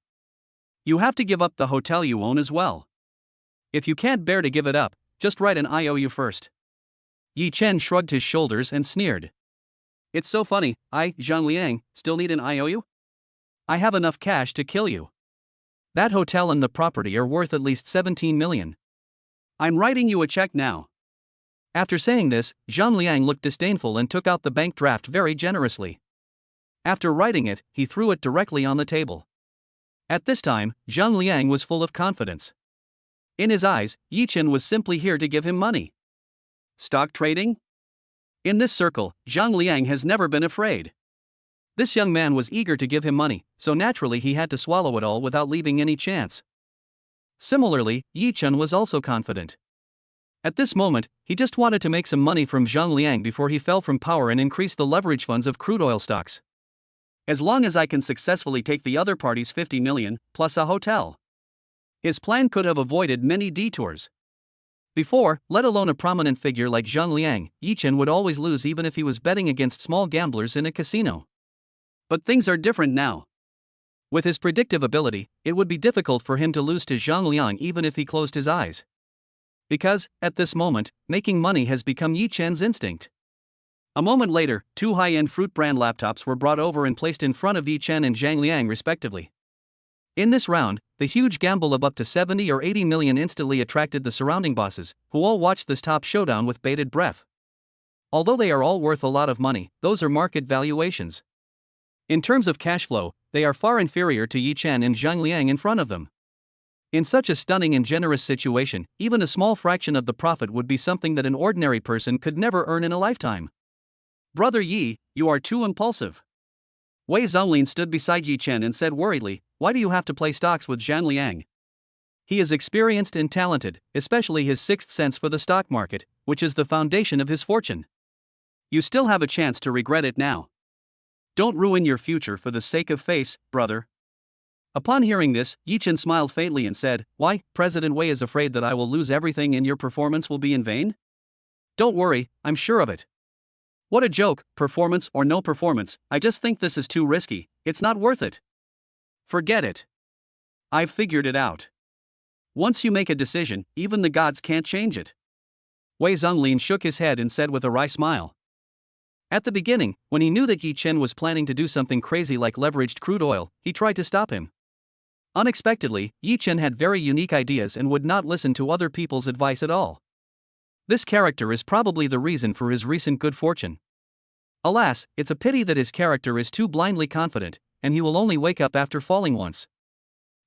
You have to give up the hotel you own as well. If you can't bear to give it up, just write an IOU first. Yi Chen shrugged his shoulders and sneered. It's so funny, I, Zhang Liang, still need an IOU? I have enough cash to kill you. That hotel and the property are worth at least 17 million. I'm writing you a check now. After saying this, Zhang Liang looked disdainful and took out the bank draft very generously. After writing it, he threw it directly on the table. At this time, Zhang Liang was full of confidence. In his eyes, Yi Chen was simply here to give him money. Stock trading? In this circle, Zhang Liang has never been afraid. This young man was eager to give him money, so naturally he had to swallow it all without leaving any chance. Similarly, Yi Chen was also confident. At this moment, he just wanted to make some money from Zhang Liang before he fell from power and increase the leverage funds of crude oil stocks. As long as I can successfully take the other party's 50 million, plus a hotel. His plan could have avoided many detours. Before, let alone a prominent figure like Zhang Liang, Yi Chen would always lose even if he was betting against small gamblers in a casino. But things are different now. With his predictive ability, it would be difficult for him to lose to Zhang Liang even if he closed his eyes. Because, at this moment, making money has become Yi Chen's instinct. A moment later, two high-end fruit brand laptops were brought over and placed in front of Yi Chen and Zhang Liang respectively. In this round, the huge gamble of up to 70 or 80 million instantly attracted the surrounding bosses, who all watched this top showdown with bated breath. Although they are all worth a lot of money, those are market valuations. In terms of cash flow, they are far inferior to Yi Chen and Zhang Liang in front of them. In such a stunning and generous situation, even a small fraction of the profit would be something that an ordinary person could never earn in a lifetime. Brother Yi, you are too impulsive. Wei Zonglin stood beside Yi Chen and said worriedly, why do you have to play stocks with Zhang Liang? He is experienced and talented, especially his sixth sense for the stock market, which is the foundation of his fortune. You still have a chance to regret it now. Don't ruin your future for the sake of face, brother. Upon hearing this, Yi Chen smiled faintly and said, why, President Wei is afraid that I will lose everything and your performance will be in vain? Don't worry, I'm sure of it. What a joke, performance or no performance, I just think this is too risky, it's not worth it. Forget it. I've figured it out. Once you make a decision, even the gods can't change it. Wei Zonglin shook his head and said with a wry smile. At the beginning, when he knew that Yi Chen was planning to do something crazy like leveraged crude oil, he tried to stop him. Unexpectedly, Yi Chen had very unique ideas and would not listen to other people's advice at all. This character is probably the reason for his recent good fortune. Alas, it's a pity that his character is too blindly confident, and he will only wake up after falling once.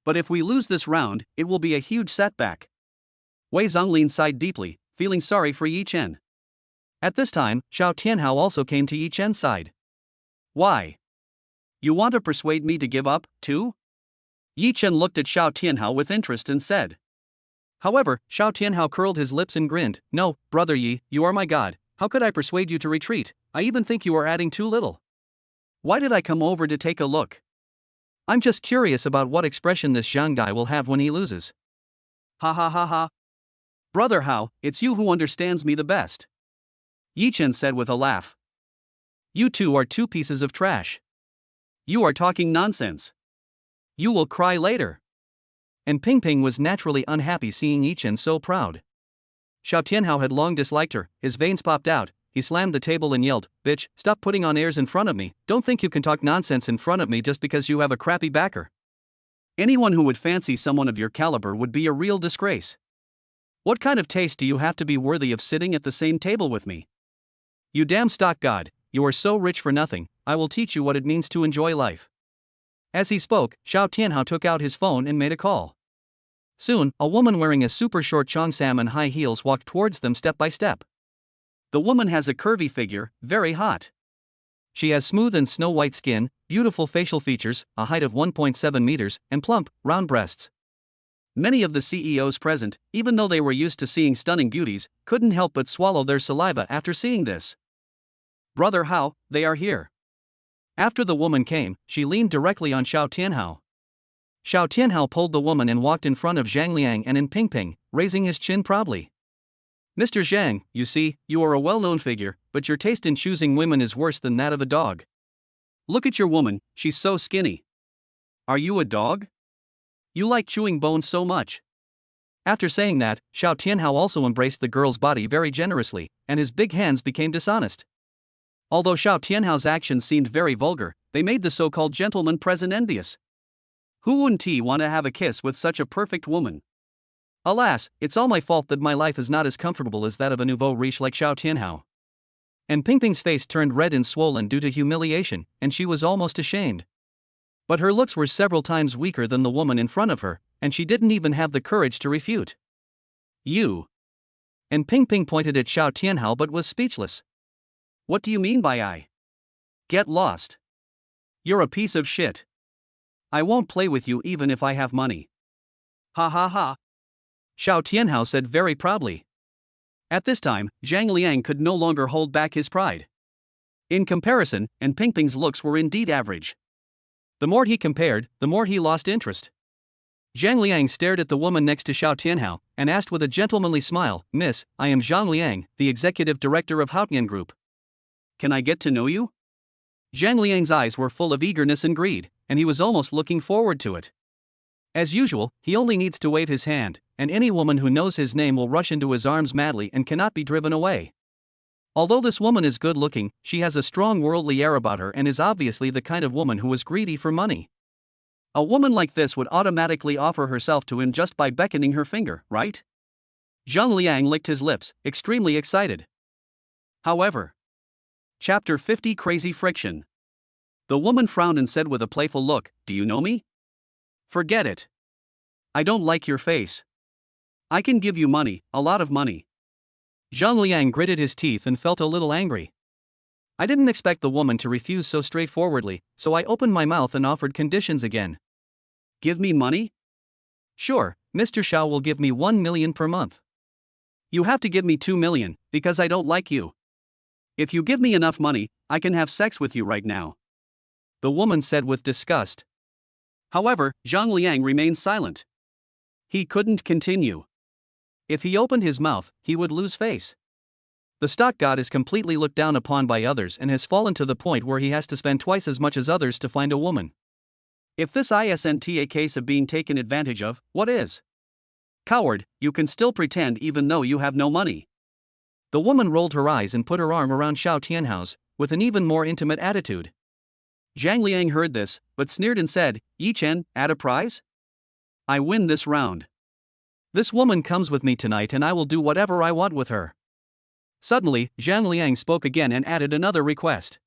But if we lose this round, it will be a huge setback. Wei Zonglin sighed deeply, feeling sorry for Yi Chen. At this time, Xiao Tianhao also came to Yi Chen's side. Why? You want to persuade me to give up, too? Yi Chen looked at Xiao Tianhao with interest and said. However, Xiao Tianhao curled his lips and grinned, no, brother Yi, you are my god, how could I persuade you to retreat? I even think you are adding too little. Why did I come over to take a look? I'm just curious about what expression this Zhang guy will have when he loses. Ha ha ha ha. Brother Hao, it's you who understands me the best. Yi Chen said with a laugh. You two are two pieces of trash. You are talking nonsense. You will cry later. And Ping Ping was naturally unhappy seeing Yi Chen so proud. Xiao Tianhao had long disliked her, his veins popped out, he slammed the table and yelled, bitch, stop putting on airs in front of me, don't think you can talk nonsense in front of me just because you have a crappy backer. Anyone who would fancy someone of your caliber would be a real disgrace. What kind of taste do you have to be worthy of sitting at the same table with me? You damn stock god, you are so rich for nothing, I will teach you what it means to enjoy life. As he spoke, Xiao Tianhao took out his phone and made a call. Soon, a woman wearing a super short cheongsam and high heels walked towards them step by step. The woman has a curvy figure, very hot. She has smooth and snow-white skin, beautiful facial features, a height of 1.7 meters, and plump, round breasts. Many of the CEOs present, even though they were used to seeing stunning beauties, couldn't help but swallow their saliva after seeing this. Brother Hao, they are here. After the woman came, she leaned directly on Xiao Tianhao. Xiao Tianhao pulled the woman and walked in front of Zhang Liang and in Ping Ping, raising his chin proudly. Mr. Zhang, you see, you are a well-known figure, but your taste in choosing women is worse than that of a dog. Look at your woman, she's so skinny. Are you a dog? You like chewing bones so much. After saying that, Xiao Tianhao also embraced the girl's body very generously, and his big hands became dishonest. Although Xiao Tianhao's actions seemed very vulgar, they made the so-called gentleman present envious. Who wouldn't he want to have a kiss with such a perfect woman? Alas, it's all my fault that my life is not as comfortable as that of a nouveau riche like Xiao Tianhao. And Pingping's face turned red and swollen due to humiliation, and she was almost ashamed. But her looks were several times weaker than the woman in front of her, and she didn't even have the courage to refute. You. And Pingping pointed at Xiao Tianhao but was speechless. What do you mean by I? Get lost. You're a piece of shit. I won't play with you even if I have money. Ha ha ha. Xiao Tianhao said very proudly. At this time, Zhang Liang could no longer hold back his pride. In comparison, and Pingping's looks were indeed average. The more he compared, the more he lost interest. Zhang Liang stared at the woman next to Xiao Tianhao, and asked with a gentlemanly smile, "Miss, I am Zhang Liang, the executive director of Haotian Group. Can I get to know you?" Zhang Liang's eyes were full of eagerness and greed, and he was almost looking forward to it. As usual, he only needs to wave his hand, and any woman who knows his name will rush into his arms madly and cannot be driven away. Although this woman is good looking, she has a strong worldly air about her and is obviously the kind of woman who is greedy for money. A woman like this would automatically offer herself to him just by beckoning her finger, right? Zhang Liang licked his lips, extremely excited. However, Chapter 50 Crazy Friction. The woman frowned and said with a playful look, "Do you know me?" "Forget it. I don't like your face. I can give you money, a lot of money." Zhang Liang gritted his teeth and felt a little angry. I didn't expect the woman to refuse so straightforwardly, so I opened my mouth and offered conditions again. "Give me money?" "Sure, Mr. Xiao will give me 1 million per month." "You have to give me 2 million, because I don't like you. If you give me enough money, I can have sex with you right now," the woman said with disgust. However, Zhang Liang remained silent. He couldn't continue. If he opened his mouth, he would lose face. The stock god is completely looked down upon by others and has fallen to the point where he has to spend twice as much as others to find a woman. If this isn't a case of being taken advantage of, what is? Coward, you can still pretend even though you have no money. The woman rolled her eyes and put her arm around Xiao Tianhao's, with an even more intimate attitude. Zhang Liang heard this, but sneered and said, "Yi Chen, at a prize? I win this round. This woman comes with me tonight and I will do whatever I want with her." Suddenly, Zhang Liang spoke again and added another request.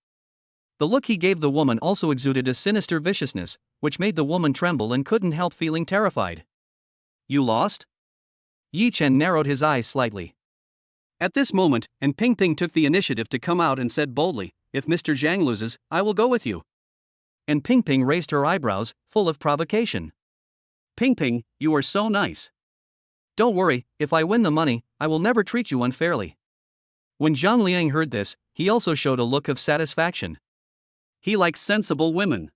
The look he gave the woman also exuded a sinister viciousness, which made the woman tremble and couldn't help feeling terrified. "You lost?" Yi Chen narrowed his eyes slightly. At this moment, and Pingping took the initiative to come out and said boldly, "If Mr. Zhang loses, I will go with you." And Pingping raised her eyebrows, full of provocation. "Pingping, you are so nice." "Don't worry, if I win the money, I will never treat you unfairly." When Zhang Liang heard this, he also showed a look of satisfaction. He likes sensible women.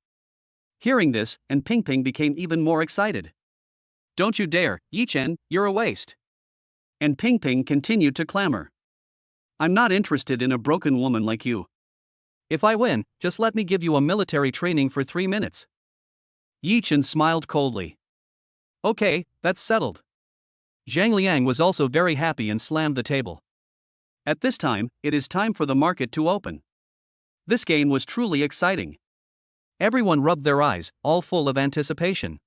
Hearing this, and Pingping became even more excited. "Don't you dare, Yi Chen, you're a waste." And Pingping continued to clamor. "I'm not interested in a broken woman like you. If I win, just let me give you a military training for 3 minutes." Yi Chen smiled coldly. "Okay, that's settled." Zhang Liang was also very happy and slammed the table. At this time, it is time for the market to open. This game was truly exciting. Everyone rubbed their eyes, all full of anticipation.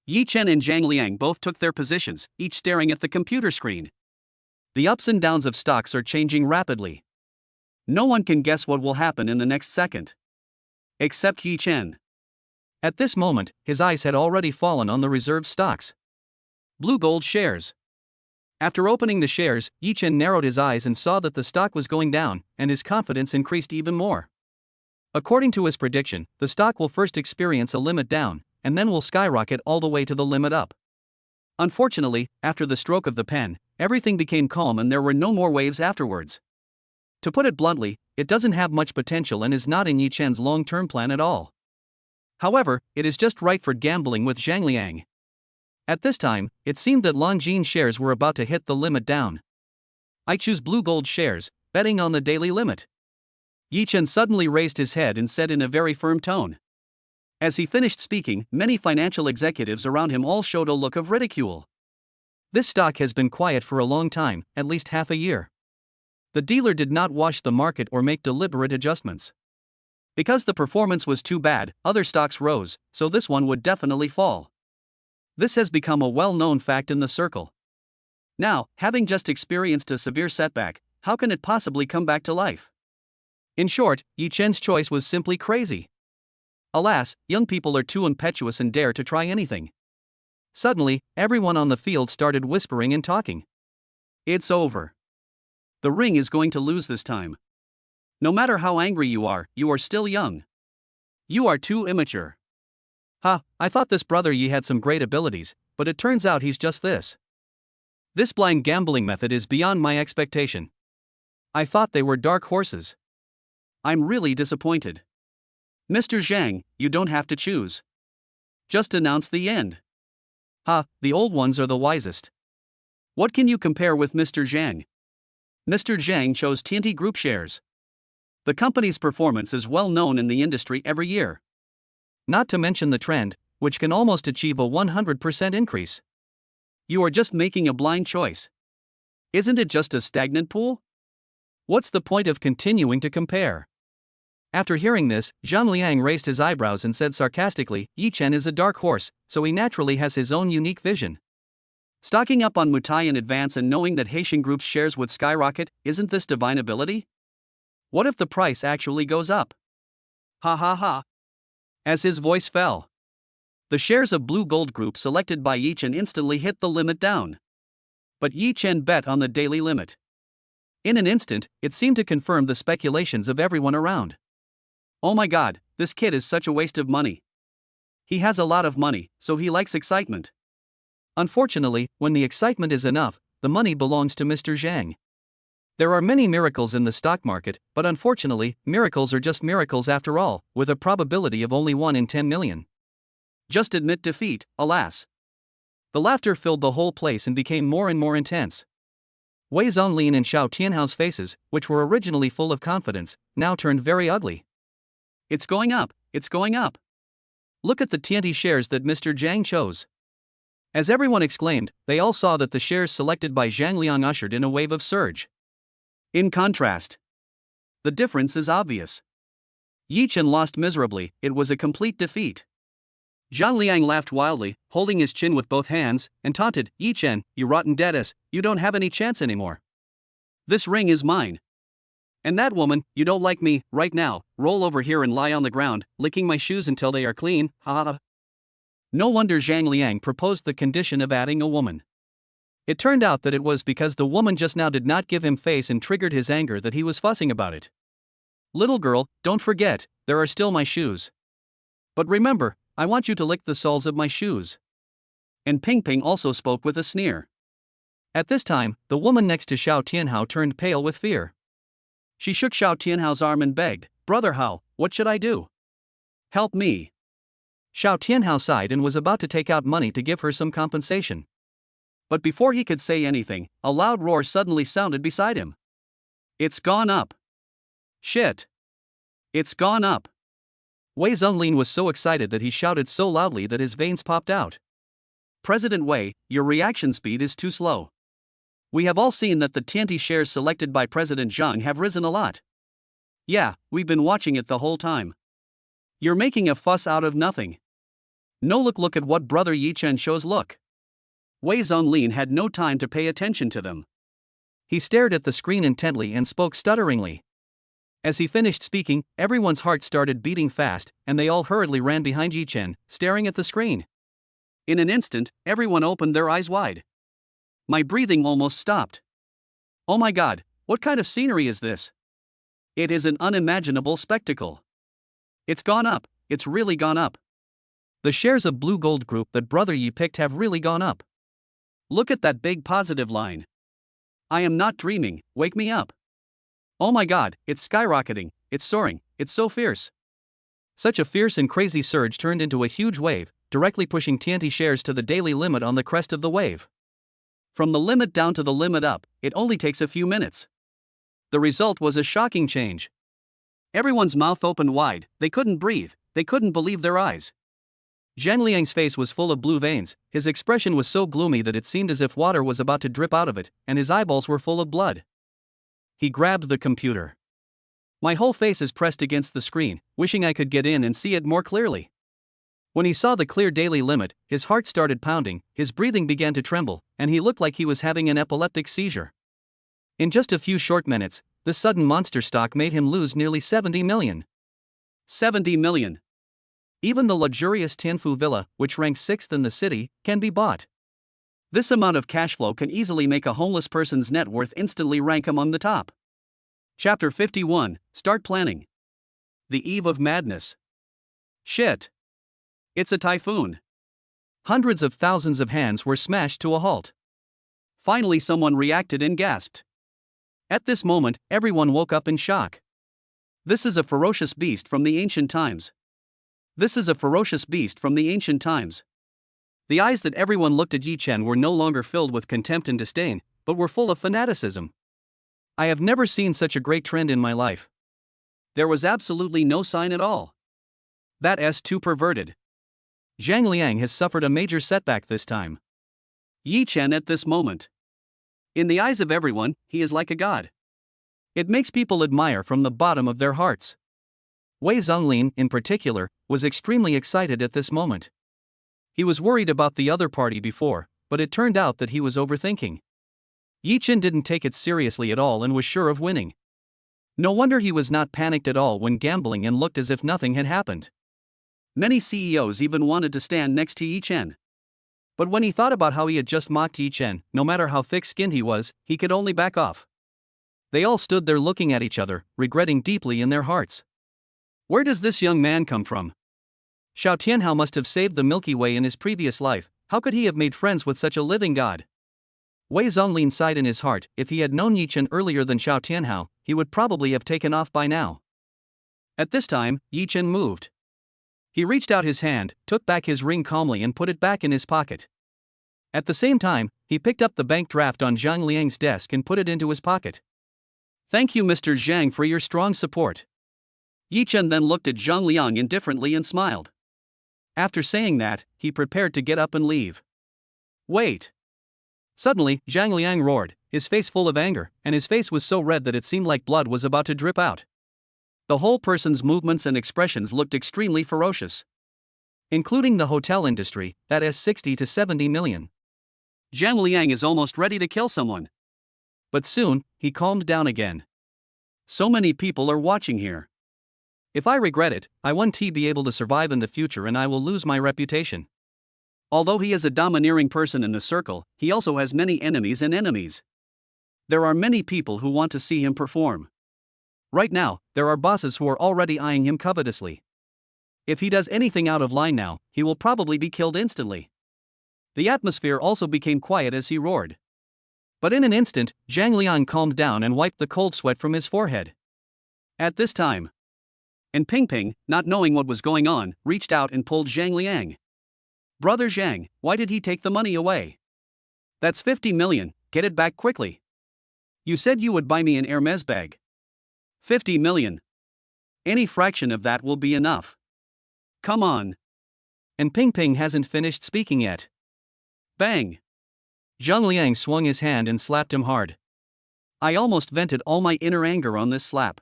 Yi Chen and Zhang Liang both took their positions, each staring at the computer screen. The ups and downs of stocks are changing rapidly. No one can guess what will happen in the next second. Except Yi Chen. At this moment, his eyes had already fallen on the reserve stocks. Blue Gold shares. After opening the shares, Yi Chen narrowed his eyes and saw that the stock was going down, and his confidence increased even more. According to his prediction, the stock will first experience a limit down, and then will skyrocket all the way to the limit up. Unfortunately, after the stroke of the pen, everything became calm and there were no more waves afterwards. To put it bluntly, it doesn't have much potential and is not in Yi Chen's long-term plan at all. However, it is just right for gambling with Zhang Liang. At this time, it seemed that Longjin shares were about to hit the limit down. "I choose Blue Gold shares, betting on the daily limit." Yi Chen suddenly raised his head and said in a very firm tone. As he finished speaking, many financial executives around him all showed a look of ridicule. This stock has been quiet for a long time, at least half a year. The dealer did not wash the market or make deliberate adjustments. Because the performance was too bad, other stocks rose, so this one would definitely fall. This has become a well-known fact in the circle. Now, having just experienced a severe setback, how can it possibly come back to life? In short, Yi Chen's choice was simply crazy. Alas, young people are too impetuous and dare to try anything. Suddenly, everyone on the field started whispering and talking. It's over. The ring is going to lose this time. No matter how angry you are still young. You are too immature. Ha, I thought this brother Yi had some great abilities, but it turns out he's just this. This blind gambling method is beyond my expectation. I thought they were dark horses. I'm really disappointed. Mr. Zhang, you don't have to choose. Just announce the end. Ha, the old ones are the wisest. What can you compare with Mr. Zhang? Mr. Zhang chose TNT Group shares. The company's performance is well known in the industry every year. Not to mention the trend, which can almost achieve a 100% increase. You are just making a blind choice. Isn't it just a stagnant pool? What's the point of continuing to compare? After hearing this, Zhang Liang raised his eyebrows and said sarcastically, Yi Chen is a dark horse, so he naturally has his own unique vision. Stocking up on Mutai in advance and knowing that Haitian Group's shares would skyrocket, isn't this divine ability? What if the price actually goes up? Ha ha ha. As his voice fell, the shares of Blue Gold Group selected by Yi Chen instantly hit the limit down. But Yi Chen bet on the daily limit. In an instant, it seemed to confirm the speculations of everyone around. Oh my god, this kid is such a waste of money. He has a lot of money, so he likes excitement. Unfortunately, when the excitement is enough, the money belongs to Mr. Zhang. There are many miracles in the stock market, but unfortunately, miracles are just miracles after all, with a probability of only 1 in 10 million. Just admit defeat, alas. The laughter filled the whole place and became more and more intense. Wei Zonlin and Xiao Tianhao's faces, which were originally full of confidence, now turned very ugly. It's going up, it's going up. Look at the TNT shares that Mr. Zhang chose. As everyone exclaimed, they all saw that the shares selected by Zhang Liang ushered in a wave of surge. In contrast, the difference is obvious. Yi Chen lost miserably, it was a complete defeat. Zhang Liang laughed wildly, holding his chin with both hands, and taunted, Yi Chen, you rotten deadass, you don't have any chance anymore. This ring is mine. And that woman, you don't like me, right now, roll over here and lie on the ground, licking my shoes until they are clean, ha ha. No wonder Zhang Liang proposed the condition of adding a woman. It turned out that it was because the woman just now did not give him face and triggered his anger that he was fussing about it. Little girl, don't forget, there are still my shoes. But remember, I want you to lick the soles of my shoes. And Ping Ping also spoke with a sneer. At this time, the woman next to Xiao Tianhao turned pale with fear. She shook Xiao Tianhao's arm and begged, Brother Hao, what should I do? Help me. Xiao Tianhao sighed and was about to take out money to give her some compensation. But before he could say anything, a loud roar suddenly sounded beside him. It's gone up. Shit. It's gone up. Wei Zonlin was so excited that he shouted so loudly that his veins popped out. President Wei, your reaction speed is too slow. We have all seen that the TNT shares selected by President Zhang have risen a lot. Yeah, we've been watching it the whole time. You're making a fuss out of nothing. No, look at what brother Yi Chen shows, look. Wei Zonlin had no time to pay attention to them. He stared at the screen intently and spoke stutteringly. As he finished speaking, everyone's heart started beating fast, and they all hurriedly ran behind Yi Chen, staring at the screen. In an instant, everyone opened their eyes wide. My breathing almost stopped. Oh my god, what kind of scenery is this? It is an unimaginable spectacle. It's gone up, it's really gone up. The shares of Blue Gold Group that Brother Yi picked have really gone up. Look at that big positive line. I am not dreaming, wake me up. Oh my god, it's skyrocketing, it's soaring, it's so fierce. Such a fierce and crazy surge turned into a huge wave, directly pushing TNT shares to the daily limit on the crest of the wave. From the limit down to the limit up, it only takes a few minutes. The result was a shocking change. Everyone's mouth opened wide, they couldn't breathe, they couldn't believe their eyes. Zhang Liang's face was full of blue veins, his expression was so gloomy that it seemed as if water was about to drip out of it, and his eyeballs were full of blood. He grabbed the computer. My whole face is pressed against the screen, wishing I could get in and see it more clearly. When he saw the clear daily limit, his heart started pounding, his breathing began to tremble, and he looked like he was having an epileptic seizure. In just a few short minutes, the sudden monster stock made him lose nearly 70 million. 70 million. Even the luxurious Tianfu villa, which ranks 6th in the city, can be bought. This amount of cash flow can easily make a homeless person's net worth instantly rank among the top. Chapter 51, Start Planning. The Eve of Madness. Shit. It's a typhoon. Hundreds of thousands of hands were smashed to a halt. Finally someone reacted and gasped. At this moment, everyone woke up in shock. This is a ferocious beast from the ancient times. This is a ferocious beast from the ancient times. The eyes that everyone looked at Yi Chen were no longer filled with contempt and disdain, but were full of fanaticism. I have never seen such a great trend in my life. There was absolutely no sign at all. That's too perverted. Zhang Liang has suffered a major setback this time. Yi Chen at this moment. In the eyes of everyone, he is like a god. It makes people admire from the bottom of their hearts. Wei Zonglin, in particular, was extremely excited at this moment. He was worried about the other party before, but it turned out that he was overthinking. Yi Chen didn't take it seriously at all and was sure of winning. No wonder he was not panicked at all when gambling and looked as if nothing had happened. Many CEOs even wanted to stand next to Yi Chen. But when he thought about how he had just mocked Yi Chen, no matter how thick-skinned he was, he could only back off. They all stood there looking at each other, regretting deeply in their hearts. Where does this young man come from? Xiao Tianhao must have saved the Milky Way in his previous life. How could he have made friends with such a living god? Wei Zonglin sighed in his heart. If he had known Yi Chen earlier than Xiao Tianhao, he would probably have taken off by now. At this time, Yi Chen moved. He reached out his hand, took back his ring calmly and put it back in his pocket. At the same time, he picked up the bank draft on Zhang Liang's desk and put it into his pocket. Thank you, Mr. Zhang, for your strong support. Yi Chen then looked at Zhang Liang indifferently and smiled. After saying that, he prepared to get up and leave. Wait! Suddenly, Zhang Liang roared, his face full of anger, and his face was so red that it seemed like blood was about to drip out. The whole person's movements and expressions looked extremely ferocious. Including the hotel industry, that is 60 to 70 million. Zhang Liang is almost ready to kill someone. But soon, he calmed down again. So many people are watching here. If I regret it, I won't be able to survive in the future and I will lose my reputation. Although he is a domineering person in the circle, he also has many enemies and enemies. There are many people who want to see him perform. Right now, there are bosses who are already eyeing him covetously. If he does anything out of line now, he will probably be killed instantly. The atmosphere also became quiet as he roared. But in an instant, Zhang Liang calmed down and wiped the cold sweat from his forehead. At this time, and Ping, not knowing what was going on, reached out and pulled Zhang Liang. Brother Zhang, why did he take the money away? That's 50 million, get it back quickly. You said you would buy me an Hermes bag. 50 million. Any fraction of that will be enough. Come on. And Ping hasn't finished speaking yet. Bang. Zhang Liang swung his hand and slapped him hard. I almost vented all my inner anger on this slap.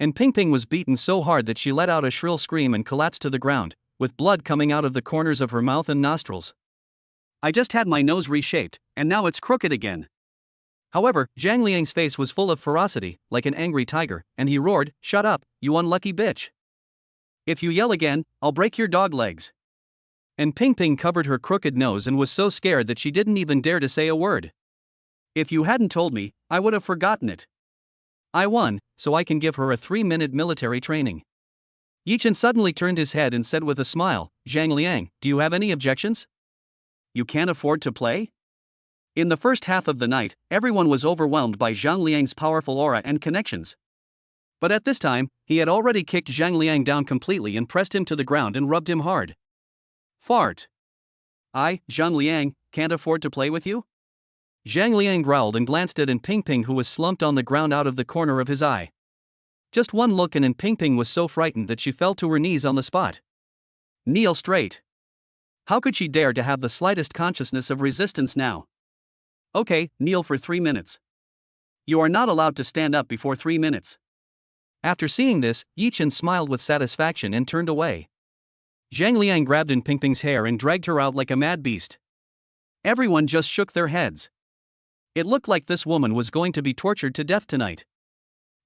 And Ping was beaten so hard that she let out a shrill scream and collapsed to the ground, with blood coming out of the corners of her mouth and nostrils. I just had my nose reshaped, and now it's crooked again. However, Zhang Liang's face was full of ferocity, like an angry tiger, and he roared, "Shut up, you unlucky bitch! If you yell again, I'll break your dog legs." And Ping covered her crooked nose and was so scared that she didn't even dare to say a word. If you hadn't told me, I would have forgotten it. I won, so I can give her a 3-minute military training. Yi Chen suddenly turned his head and said with a smile, "Zhang Liang, do you have any objections?" You can't afford to play? In the first half of the night, everyone was overwhelmed by Zhang Liang's powerful aura and connections. But at this time, he had already kicked Zhang Liang down completely and pressed him to the ground and rubbed him hard. Fart. I, Zhang Liang, can't afford to play with you? Zhang Liang growled and glanced at Ping, who was slumped on the ground out of the corner of his eye. Just one look and Ping was so frightened that she fell to her knees on the spot. Kneel straight. How could she dare to have the slightest consciousness of resistance now? Okay, kneel for 3 minutes. You are not allowed to stand up before 3 minutes. After seeing this, Yi Chen smiled with satisfaction and turned away. Zhang Liang grabbed Ping's hair and dragged her out like a mad beast. Everyone just shook their heads. It looked like this woman was going to be tortured to death tonight.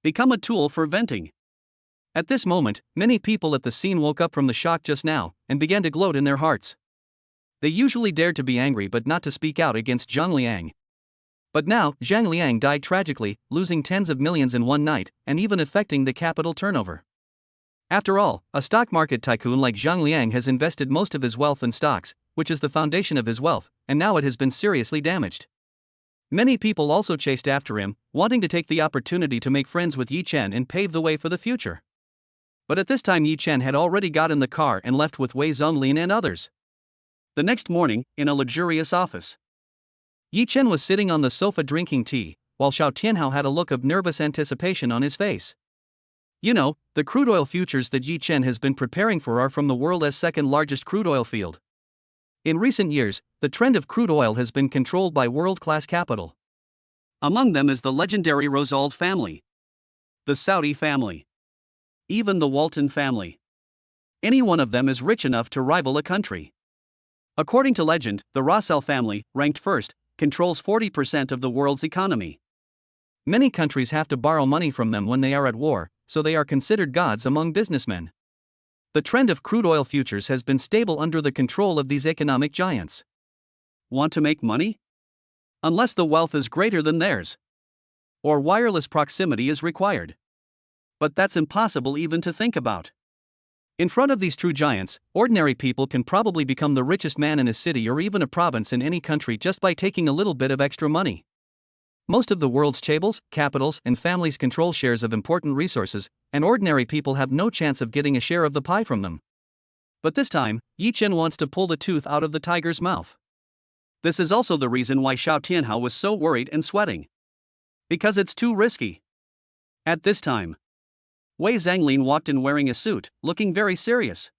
Become a tool for venting. At this moment, many people at the scene woke up from the shock just now and began to gloat in their hearts. They usually dared to be angry but not to speak out against Zhang Liang. But now, Zhang Liang died tragically, losing tens of millions in one night, and even affecting the capital turnover. After all, a stock market tycoon like Zhang Liang has invested most of his wealth in stocks, which is the foundation of his wealth, and now it has been seriously damaged. Many people also chased after him, wanting to take the opportunity to make friends with Yi Chen and pave the way for the future. But at this time Yi Chen had already got in the car and left with Wei Zonglin and others. The next morning, in a luxurious office, Yi Chen was sitting on the sofa drinking tea, while Xiao Tianhao had a look of nervous anticipation on his face. You know, the crude oil futures that Yi Chen has been preparing for are from the world's second largest crude oil field. In recent years, the trend of crude oil has been controlled by world-class capital. Among them is the legendary Rothschild family, the Saudi family, even the Walton family. Any one of them is rich enough to rival a country. According to legend, the Rothschild family, ranked first, controls 40% of the world's economy. Many countries have to borrow money from them when they are at war, so they are considered gods among businessmen. The trend of crude oil futures has been stable under the control of these economic giants. Want to make money? Unless the wealth is greater than theirs. Or wireless proximity is required. But that's impossible even to think about. In front of these true giants, ordinary people can probably become the richest man in a city or even a province in any country just by taking a little bit of extra money. Most of the world's chaebols, capitals, and families control shares of important resources, and ordinary people have no chance of getting a share of the pie from them. But this time, Yi Chen wants to pull the tooth out of the tiger's mouth. This is also the reason why Xiao Tianhao was so worried and sweating. Because it's too risky. At this time, Wei Zonglin walked in wearing a suit, looking very serious.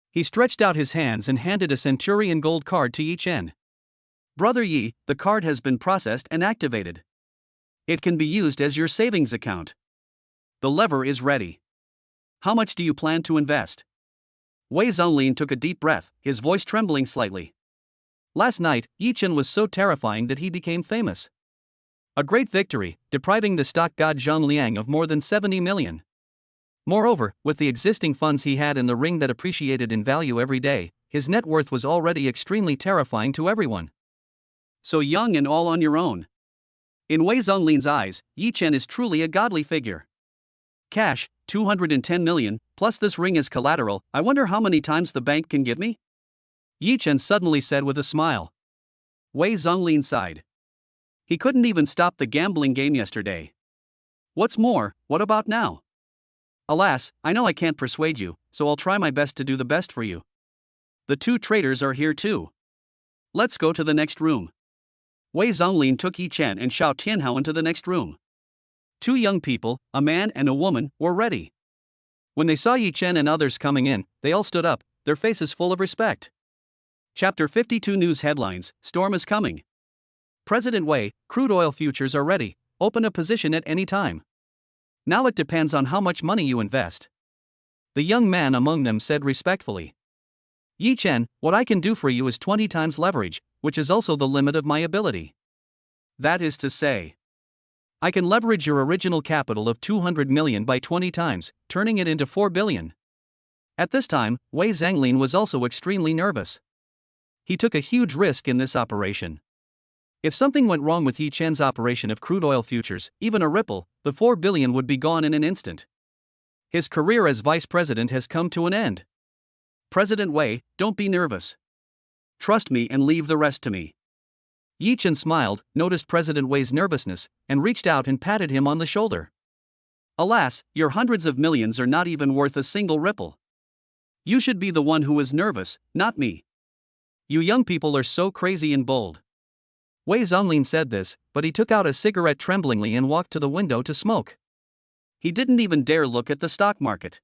He stretched out his hands and handed a centurion gold card to Yi Chen. Brother Yi, the card has been processed and activated. It can be used as your savings account. The lever is ready. How much do you plan to invest? Wei Zonglin took a deep breath, his voice trembling slightly. Last night, Yi Chen was so terrifying that he became famous. A great victory, depriving the stock god Zhang Liang of more than 70 million. Moreover, with the existing funds he had in the ring that appreciated in value every day, his net worth was already extremely terrifying to everyone. So young and all on your own. In Wei Zonglin's eyes, Yi Chen is truly a godly figure. Cash, 210 million, plus this ring as collateral, I wonder how many times the bank can give me? Yi Chen suddenly said with a smile. Wei Zonglin sighed. He couldn't even stop the gambling game yesterday. What's more, what about now? Alas, I know I can't persuade you, so I'll try my best to do the best for you. The two traders are here too. Let's go to the next room. Wei Zonglin took Yi Chen and Xiao Tianhao into the next room. Two young people, a man and a woman, were ready. When they saw Yi Chen and others coming in, they all stood up, their faces full of respect. Chapter 52 News Headlines, Storm is coming. President Wei, crude oil futures are ready, open a position at any time. Now it depends on how much money you invest. The young man among them said respectfully. Yi Chen, what I can do for you is 20 times leverage, which is also the limit of my ability. That is to say, I can leverage your original capital of 200 million by 20 times, turning it into 4 billion. At this time, Wei Zonglin was also extremely nervous. He took a huge risk in this operation. If something went wrong with Yi Chen's operation of crude oil futures, even a ripple, the 4 billion would be gone in an instant. His career as vice president has come to an end. President Wei, don't be nervous. Trust me and leave the rest to me. Yi Chen smiled, noticed President Wei's nervousness, and reached out and patted him on the shoulder. Alas, your hundreds of millions are not even worth a single ripple. You should be the one who is nervous, not me. You young people are so crazy and bold. Wei Zonglin said this, but he took out a cigarette tremblingly and walked to the window to smoke. He didn't even dare look at the stock market.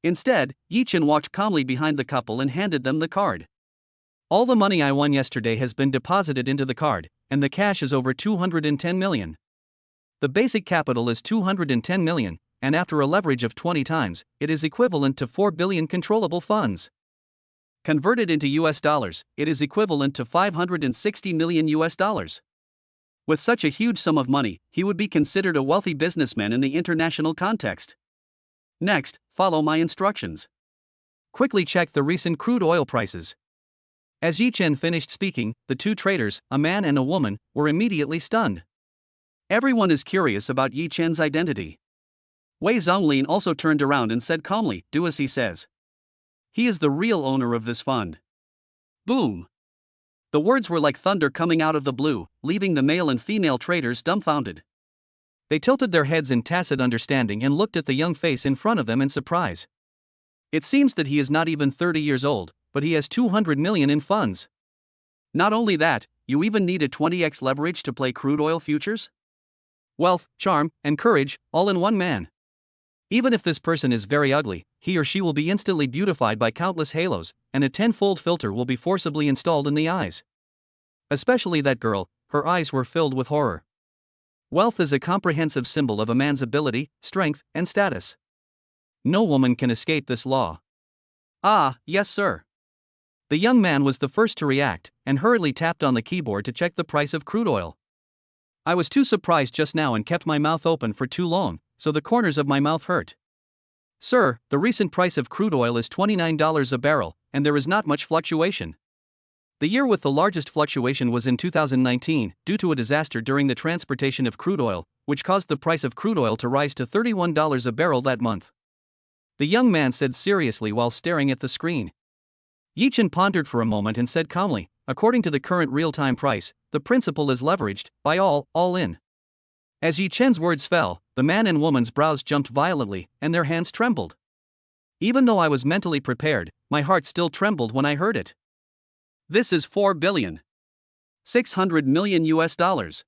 Instead, Yi Chen walked calmly behind the couple and handed them the card. All the money I won yesterday has been deposited into the card, and the cash is over 210 million. The basic capital is 210 million, and after a leverage of 20 times, it is equivalent to 4 billion controllable funds. Converted into US dollars, it is equivalent to 560 million US dollars. With such a huge sum of money, he would be considered a wealthy businessman in the international context. Next, follow my instructions. Quickly check the recent crude oil prices. As Yi Chen finished speaking, the two traders, a man and a woman, were immediately stunned. Everyone is curious about Yi Chen's identity. Wei Zonglin also turned around and said calmly, "Do as he says. He is the real owner of this fund." Boom! The words were like thunder coming out of the blue, leaving the male and female traders dumbfounded. They tilted their heads in tacit understanding and looked at the young face in front of them in surprise. It seems that he is not even 30 years old, but he has 200 million in funds. Not only that, you even need a 20x leverage to play crude oil futures? Wealth, charm, and courage, all in one man. Even if this person is very ugly, he or she will be instantly beautified by countless halos, and a 10-fold filter will be forcibly installed in the eyes. Especially that girl, her eyes were filled with horror. Wealth is a comprehensive symbol of a man's ability, strength, and status. No woman can escape this law. Ah, yes sir. The young man was the first to react, and hurriedly tapped on the keyboard to check the price of crude oil. I was too surprised just now and kept my mouth open for too long, so the corners of my mouth hurt. Sir, the recent price of crude oil is $29 a barrel, and there is not much fluctuation. The year with the largest fluctuation was in 2019, due to a disaster during the transportation of crude oil, which caused the price of crude oil to rise to $31 a barrel that month. The young man said seriously while staring at the screen. Yi Chen pondered for a moment and said calmly, "According to the current real-time price, the principal is leveraged, by all in." As Yi Chen's words fell, the man and woman's brows jumped violently, and their hands trembled. Even though I was mentally prepared, my heart still trembled when I heard it. This is 4 billion. 600 million US dollars.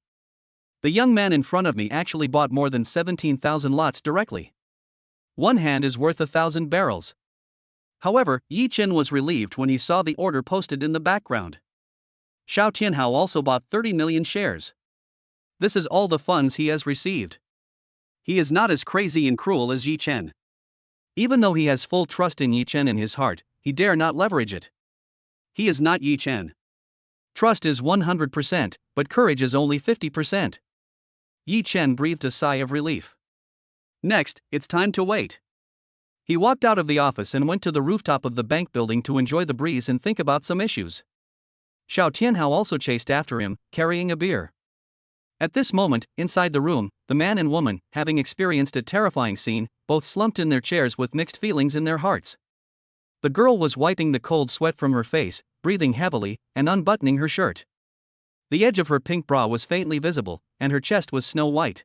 The young man in front of me actually bought more than 17,000 lots directly. One hand is worth 1,000 barrels. However, Yi Chen was relieved when he saw the order posted in the background. Xiao Tianhao also bought 30 million shares. This is all the funds he has received. He is not as crazy and cruel as Yi Chen. Even though he has full trust in Yi Chen in his heart, he dare not leverage it. He is not Yi Chen. Trust is 100%, but courage is only 50%. Yi Chen breathed a sigh of relief. Next, it's time to wait. He walked out of the office and went to the rooftop of the bank building to enjoy the breeze and think about some issues. Xiao Tianhao also chased after him, carrying a beer. At this moment, inside the room, the man and woman, having experienced a terrifying scene, both slumped in their chairs with mixed feelings in their hearts. The girl was wiping the cold sweat from her face, breathing heavily, and unbuttoning her shirt. The edge of her pink bra was faintly visible, and her chest was snow white.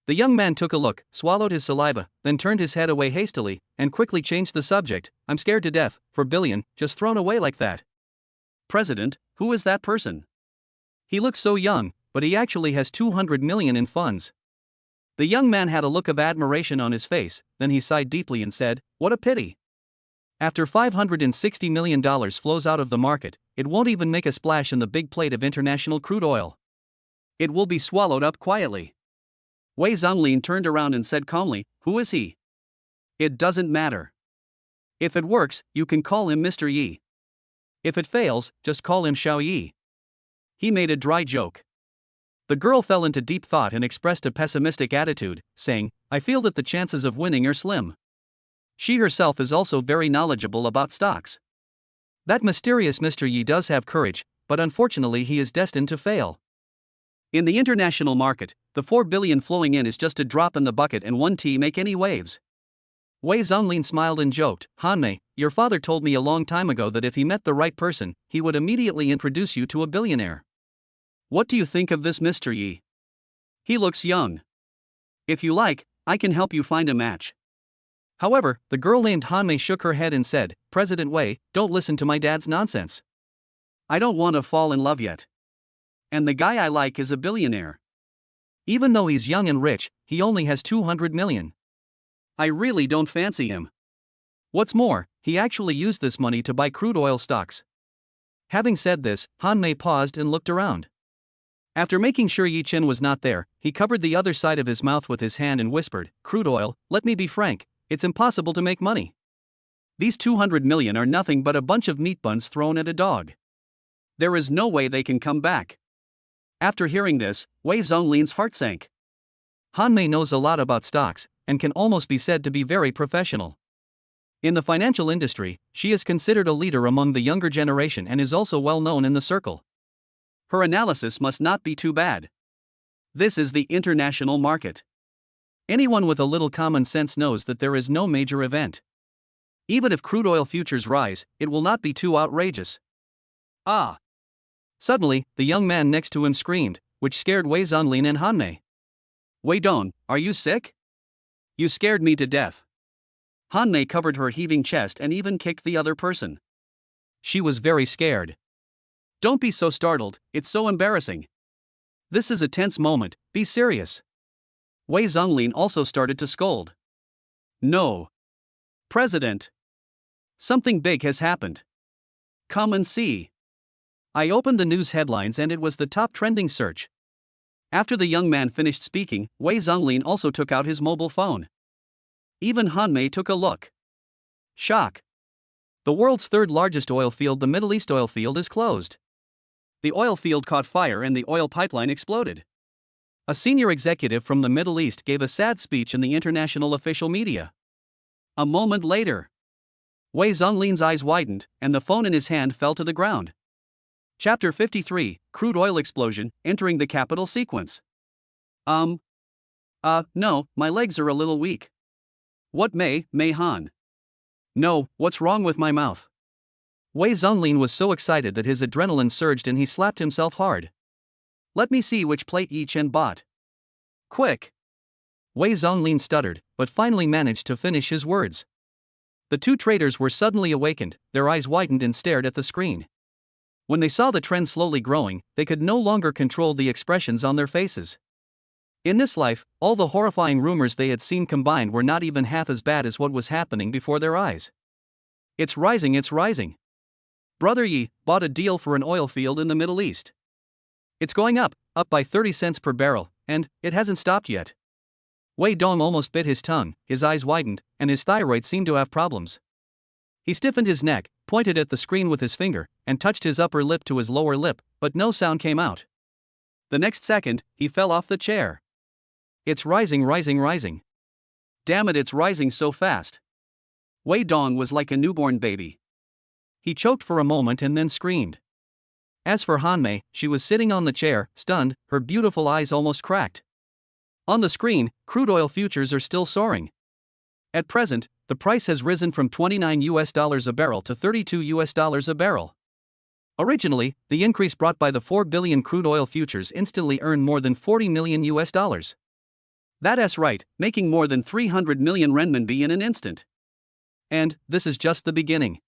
The young man took a look, swallowed his saliva, then turned his head away hastily, and quickly changed the subject. "I'm scared to death, 4 billion, just thrown away like that." "President, who is that person? He looks so young, but he actually has 200 million in funds." The young man had a look of admiration on his face, then he sighed deeply and said, "What a pity. After $560 million flows out of the market, it won't even make a splash in the big plate of international crude oil. It will be swallowed up quietly." Wei Zonglin turned around and said calmly, "Who is he?" "It doesn't matter. If it works, you can call him Mr. Yi. If it fails, just call him Xiao Yi." He made a dry joke. The girl fell into deep thought and expressed a pessimistic attitude, saying, "I feel that the chances of winning are slim." She herself is also very knowledgeable about stocks. That mysterious Mr. Yi does have courage, but unfortunately he is destined to fail. In the international market, the 4 billion flowing in is just a drop in the bucket and won't make any waves. Wei Zonglin smiled and joked, "Hanmei, your father told me a long time ago that if he met the right person, he would immediately introduce you to a billionaire. What do you think of this Mr. Yi? He looks young. If you like, I can help you find a match." However, the girl named Hanmei shook her head and said, "President Wei, don't listen to my dad's nonsense. I don't want to fall in love yet. And the guy I like is a billionaire. Even though he's young and rich, he only has 200 million. I really don't fancy him. What's more, he actually used this money to buy crude oil stocks. Having said this, Han-mei paused and looked around. After making sure Yi Chen was not there, he covered the other side of his mouth with his hand and whispered, "Crude oil, let me be frank, it's impossible to make money. These 200 million are nothing but a bunch of meat buns thrown at a dog. There is no way they can come back." After hearing this, Wei Zhonglin's heart sank. Han-mei knows a lot about stocks, and can almost be said to be very professional. In the financial industry, she is considered a leader among the younger generation and is also well known in the circle. Her analysis must not be too bad. This is the international market. Anyone with a little common sense knows that there is no major event. Even if crude oil futures rise, it will not be too outrageous. Ah! Suddenly, the young man next to him screamed, which scared Wei Zhonglin and Han-mei. Wei Dong, are you sick? You scared me to death. Han-mei covered her heaving chest and even kicked the other person. She was very scared. Don't be so startled, it's so embarrassing. This is a tense moment, be serious. Wei Zhonglin also started to scold. No. President. Something big has happened. Come and see. I opened the news headlines and it was the top trending search. After the young man finished speaking, Wei Zhonglin also took out his mobile phone. Even Han-mei took a look. Shock. The world's third largest oil field, the Middle East oil field, is closed. The oil field caught fire and the oil pipeline exploded. A senior executive from the Middle East gave a sad speech in the international official media. A moment later, Wei Zhonglin's eyes widened, and the phone in his hand fell to the ground. Chapter 53, Crude Oil Explosion, Entering the Capital Sequence. No, my legs are a little weak. What Mei Han? No, what's wrong with my mouth? Wei Zhonglin was so excited that his adrenaline surged and he slapped himself hard. Let me see which plate Yi Chen bought. Quick! Wei Zhonglin stuttered, but finally managed to finish his words. The two traders were suddenly awakened, their eyes widened and stared at the screen. When they saw the trend slowly growing, they could no longer control the expressions on their faces. In this life, all the horrifying rumors they had seen combined were not even half as bad as what was happening before their eyes. It's rising, it's rising. Brother Yi bought a deal for an oil field in the Middle East. It's going up by 30 cents per barrel, and it hasn't stopped yet. Wei Dong almost bit his tongue, his eyes widened, and his thyroid seemed to have problems. He stiffened his neck, pointed at the screen with his finger, and touched his upper lip to his lower lip, but no sound came out. The next second, he fell off the chair. It's rising, rising, rising. Damn it, it's rising so fast. Wei Dong was like a newborn baby. He choked for a moment and then screamed. As for Han-mei, she was sitting on the chair, stunned, her beautiful eyes almost cracked. On the screen, crude oil futures are still soaring. At present, the price has risen from $29 a barrel to $32 a barrel. Originally, the increase brought by the 4 billion crude oil futures instantly earned more than $40 million. That's right, making more than 300 million renminbi in an instant. And this is just the beginning.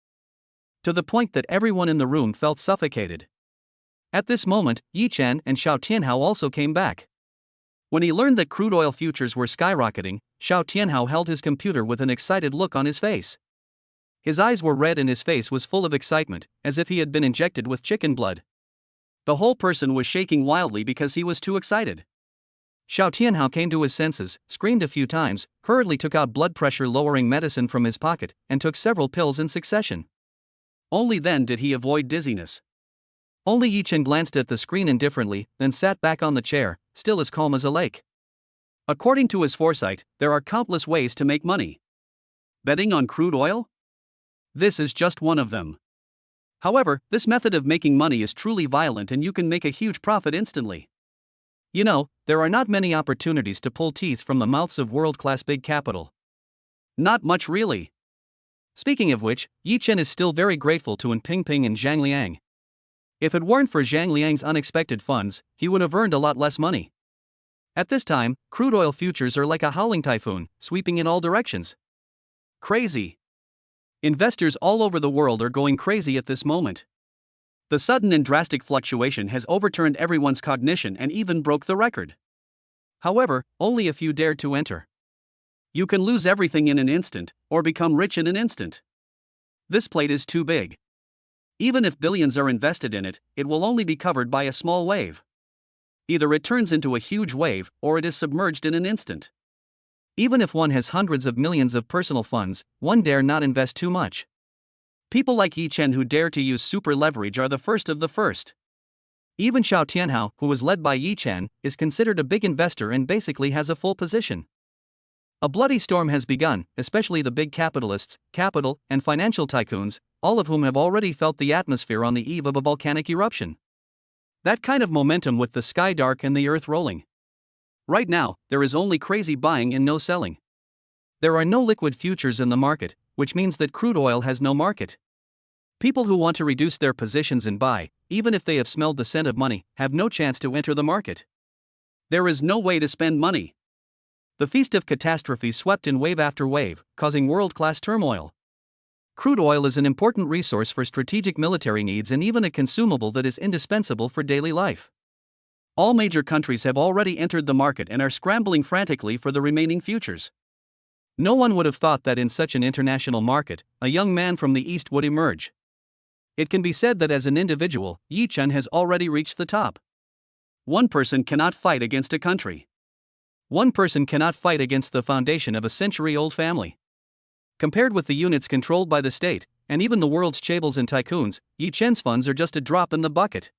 To the point that everyone in the room felt suffocated. At this moment, Yi Chen and Xiao Tianhao also came back. When he learned that crude oil futures were skyrocketing, Xiao Tianhao held his computer with an excited look on his face. His eyes were red and his face was full of excitement, as if he had been injected with chicken blood. The whole person was shaking wildly because he was too excited. Xiao Tianhao came to his senses, screamed a few times, hurriedly took out blood pressure lowering medicine from his pocket, and took several pills in succession. Only then did he avoid dizziness. Only Yi Chen glanced at the screen indifferently, then sat back on the chair, still as calm as a lake. According to his foresight, there are countless ways to make money. Betting on crude oil? This is just one of them. However, this method of making money is truly violent and you can make a huge profit instantly. You know, there are not many opportunities to pull teeth from the mouths of world-class big capital. Not much really. Speaking of which, Yi Chen is still very grateful to Ping and Zhang Liang. If it weren't for Zhang Liang's unexpected funds, he would have earned a lot less money. At this time, crude oil futures are like a howling typhoon, sweeping in all directions. Crazy. Investors all over the world are going crazy at this moment. The sudden and drastic fluctuation has overturned everyone's cognition and even broke the record. However, only a few dared to enter. You can lose everything in an instant, or become rich in an instant. This plate is too big. Even if billions are invested in it, it will only be covered by a small wave. Either it turns into a huge wave, or it is submerged in an instant. Even if one has hundreds of millions of personal funds, one dare not invest too much. People like Yi Chen who dare to use super leverage are the first of the first. Even Xiao Tianhao, who was led by Yi Chen, is considered a big investor and basically has a full position. A bloody storm has begun, especially the big capitalists, capital, and financial tycoons, all of whom have already felt the atmosphere on the eve of a volcanic eruption. That kind of momentum with the sky dark and the earth rolling. Right now, there is only crazy buying and no selling. There are no liquid futures in the market, which means that crude oil has no market. People who want to reduce their positions and buy, even if they have smelled the scent of money, have no chance to enter the market. There is no way to spend money. The feast of catastrophe swept in wave after wave, causing world-class turmoil. Crude oil is an important resource for strategic military needs and even a consumable that is indispensable for daily life. All major countries have already entered the market and are scrambling frantically for the remaining futures. No one would have thought that in such an international market, a young man from the East would emerge. It can be said that as an individual, Yi Chen has already reached the top. One person cannot fight against a country. One person cannot fight against the foundation of a century-old family. Compared with the units controlled by the state, and even the world's chaebols and tycoons, Yi Chen's funds are just a drop in the bucket.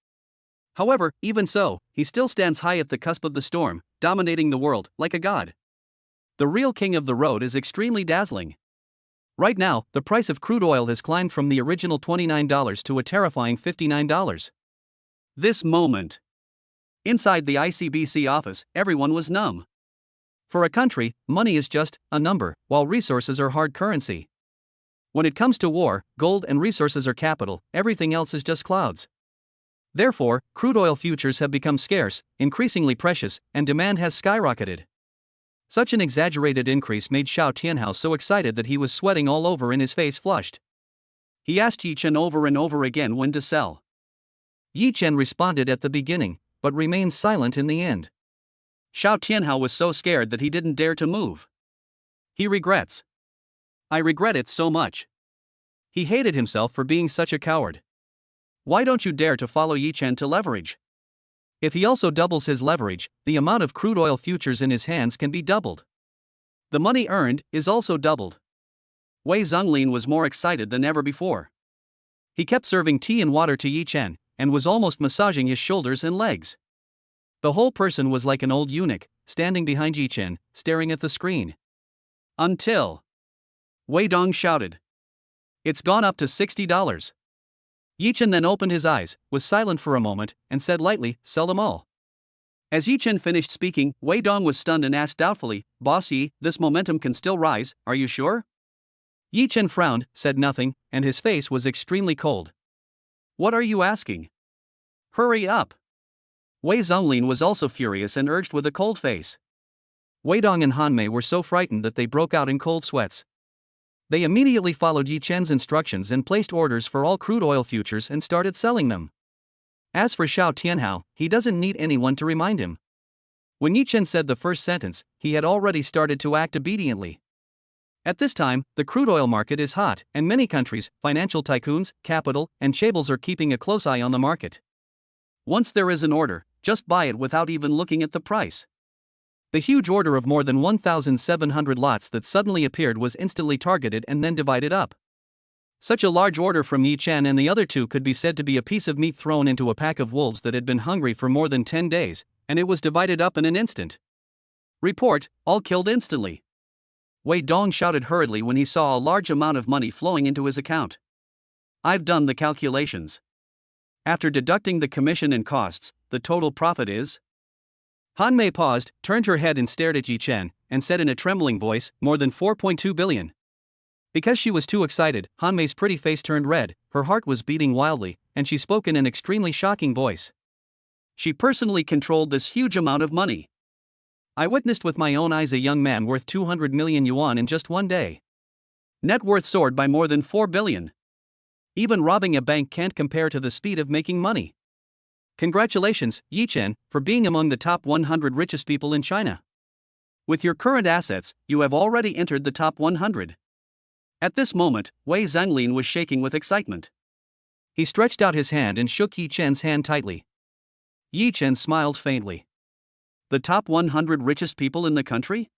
However, even so, he still stands high at the cusp of the storm, dominating the world like a god. The real king of the road is extremely dazzling. Right now, the price of crude oil has climbed from the original $29 to a terrifying $59. This moment. Inside the ICBC office, everyone was numb. For a country, money is just a number, while resources are hard currency. When it comes to war, gold and resources are capital, everything else is just clouds. Therefore, crude oil futures have become scarce, increasingly precious, and demand has skyrocketed. Such an exaggerated increase made Xiao Tianhao so excited that he was sweating all over and his face flushed. He asked Yi Chen over and over again when to sell. Yi Chen responded at the beginning, but remained silent in the end. Xiao Tianhao was so scared that he didn't dare to move. He regrets. I regret it so much. He hated himself for being such a coward. Why don't you dare to follow Yi Chen to leverage? If he also doubles his leverage, the amount of crude oil futures in his hands can be doubled. The money earned is also doubled. Wei Zhonglin was more excited than ever before. He kept serving tea and water to Yi Chen, and was almost massaging his shoulders and legs. The whole person was like an old eunuch, standing behind Yi Chen, staring at the screen. Until Wei Dong shouted, "It's gone up to $60. Yi Chen then opened his eyes, was silent for a moment, and said lightly, "Sell them all." As Yi Chen finished speaking, Wei Dong was stunned and asked doubtfully, "Boss Yi, this momentum can still rise, are you sure?" Yi Chen frowned, said nothing, and his face was extremely cold. "What are you asking? Hurry up." Wei Zhonglin was also furious and urged with a cold face. Wei Dong and Han Mei were so frightened that they broke out in cold sweats. They immediately followed Yi Chen's instructions and placed orders for all crude oil futures and started selling them. As for Xiao Tianhao, he doesn't need anyone to remind him. When Yi Chen said the first sentence, he had already started to act obediently. At this time, the crude oil market is hot, and many countries, financial tycoons, capital, and chaebols are keeping a close eye on the market. Once there is an order, just buy it without even looking at the price. The huge order of more than 1,700 lots that suddenly appeared was instantly targeted and then divided up. Such a large order from Yi Chen and the other two could be said to be a piece of meat thrown into a pack of wolves that had been hungry for more than 10 days, and it was divided up in an instant. Report, all killed instantly. Wei Dong shouted hurriedly when he saw a large amount of money flowing into his account. I've done the calculations. After deducting the commission and costs, the total profit is... Han Mei paused, turned her head and stared at Yi Chen, and said in a trembling voice, more than 4.2 billion. Because she was too excited, Han Mei's pretty face turned red, her heart was beating wildly, and she spoke in an extremely shocking voice. She personally controlled this huge amount of money. I witnessed with my own eyes a young man worth 200 million yuan in just one day. Net worth soared by more than 4 billion. Even robbing a bank can't compare to the speed of making money. Congratulations, Yi Chen, for being among the top 100 richest people in China. With your current assets, you have already entered the top 100. At this moment, Wei Zhonglin was shaking with excitement. He stretched out his hand and shook Yi Chen's hand tightly. Yi Chen smiled faintly. The top 100 richest people in the country?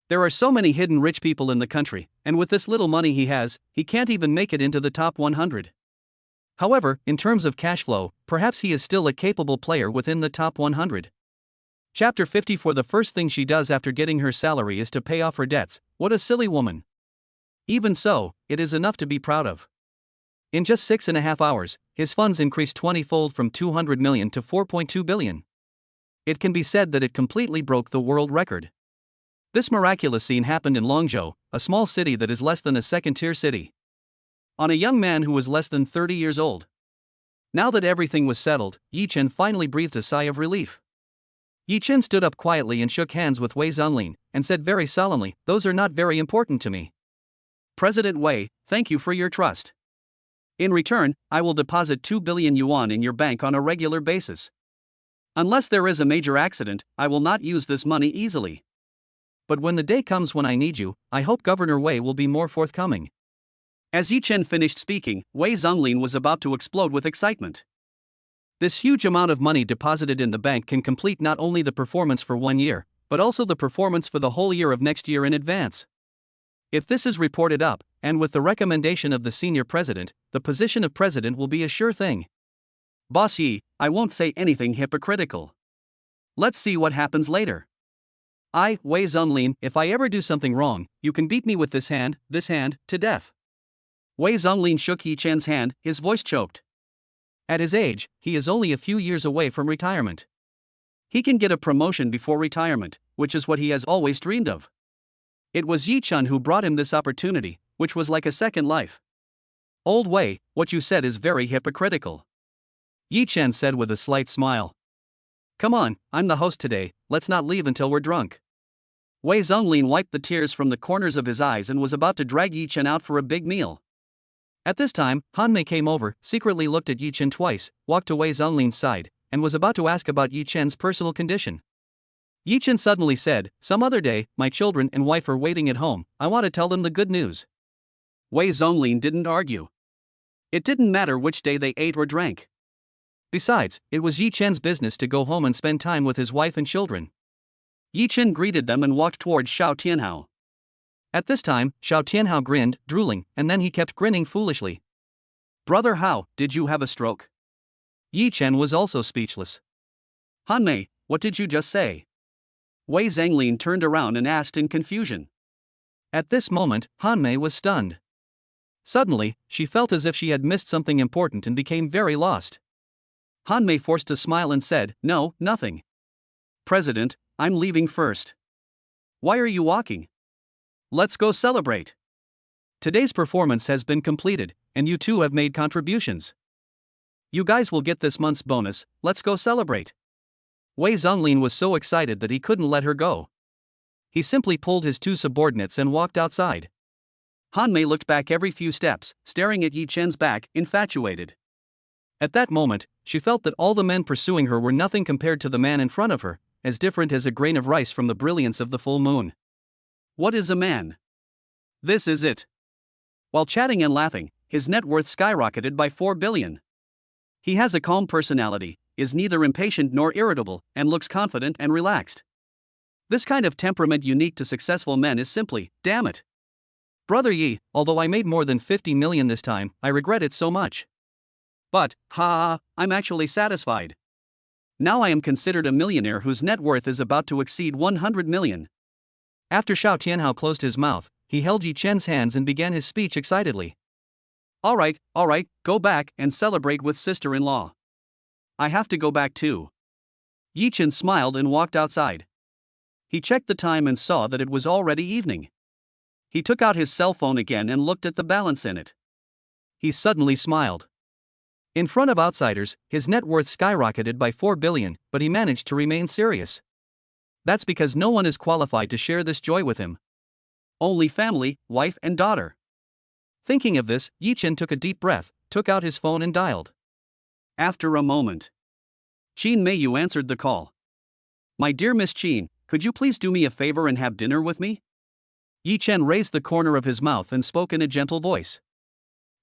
There are so many hidden rich people in the country, and with this little money he has, he can't even make it into the top 100. However, in terms of cash flow, perhaps he is still a capable player within the top 100. Chapter 54. The first thing she does after getting her salary is to pay off her debts. What a silly woman. Even so, it is enough to be proud of. In just 6.5 hours, his funds increased 20-fold from 200 million to 4.2 billion. It can be said that it completely broke the world record. This miraculous scene happened in Longzhou, a small city that is less than a second-tier city. On a young man who was less than 30 years old. Now that everything was settled, Yi Chen finally breathed a sigh of relief. Yi Chen stood up quietly and shook hands with Wei Zhonglin, and said very solemnly, "Those are not very important to me. President Wei, thank you for your trust. In return, I will deposit 2 billion yuan in your bank on a regular basis. Unless there is a major accident, I will not use this money easily. But when the day comes when I need you, I hope Governor Wei will be more forthcoming." As Yi Chen finished speaking, Wei Zhonglin was about to explode with excitement. This huge amount of money deposited in the bank can complete not only the performance for 1 year, but also the performance for the whole year of next year in advance. If this is reported up, and with the recommendation of the senior president, the position of president will be a sure thing. Boss Yi, I won't say anything hypocritical. Let's see what happens later. Wei Zhonglin, if I ever do something wrong, you can beat me with this hand, to death. Wei Zhonglin shook Yi Chen's hand, his voice choked. At his age, he is only a few years away from retirement. He can get a promotion before retirement, which is what he has always dreamed of. It was Yi Chen who brought him this opportunity, which was like a second life. Old Wei, what you said is very hypocritical. Yi Chen said with a slight smile. Come on, I'm the host today, let's not leave until we're drunk. Wei Zhonglin wiped the tears from the corners of his eyes and was about to drag Yi Chen out for a big meal. At this time, Han Mei came over, secretly looked at Yi Chen twice, walked to Wei Zhonglin's side, and was about to ask about Yi Chen's personal condition. Yi Chen suddenly said, "Some other day, my children and wife are waiting at home, I want to tell them the good news." Wei Zhonglin didn't argue. It didn't matter which day they ate or drank. Besides, it was Yi Chen's business to go home and spend time with his wife and children. Yi Chen greeted them and walked towards Xiao Tianhao. At this time, Xiao Tianhao grinned, drooling, and then he kept grinning foolishly. Brother Hao, did you have a stroke? Yi Chen was also speechless. Han Mei, what did you just say? Wei Zhonglin turned around and asked in confusion. At this moment, Han Mei was stunned. Suddenly, she felt as if she had missed something important and became very lost. Han Mei forced a smile and said, "No, nothing. President, I'm leaving first." "Why are you walking?" "Let's go celebrate. Today's performance has been completed, and you two have made contributions. You guys will get this month's bonus, let's go celebrate." Wei Zhonglin was so excited that he couldn't let her go. He simply pulled his two subordinates and walked outside. Han Mei looked back every few steps, staring at Yi Chen's back, infatuated. At that moment, she felt that all the men pursuing her were nothing compared to the man in front of her, as different as a grain of rice from the brilliance of the full moon. What is a man? This is it. While chatting and laughing, his net worth skyrocketed by 4 billion. He has a calm personality, is neither impatient nor irritable, and looks confident and relaxed. This kind of temperament unique to successful men is simply, damn it. Brother Yi, although I made more than 50 million this time, I regret it so much. But, I'm actually satisfied. Now I am considered a millionaire whose net worth is about to exceed 100 million. After Xiao Tianhao closed his mouth, he held Yi Chen's hands and began his speech excitedly. All right, go back and celebrate with sister-in-law. I have to go back too. Yi Chen smiled and walked outside. He checked the time and saw that it was already evening. He took out his cell phone again and looked at the balance in it. He suddenly smiled. In front of outsiders, his net worth skyrocketed by 4 billion, but he managed to remain serious. That's because no one is qualified to share this joy with him. Only family, wife and daughter. Thinking of this, Yi Chen took a deep breath, took out his phone and dialed. After a moment, Qin Meiyu answered the call. My dear Miss Qin, could you please do me a favor and have dinner with me? Yi Chen raised the corner of his mouth and spoke in a gentle voice.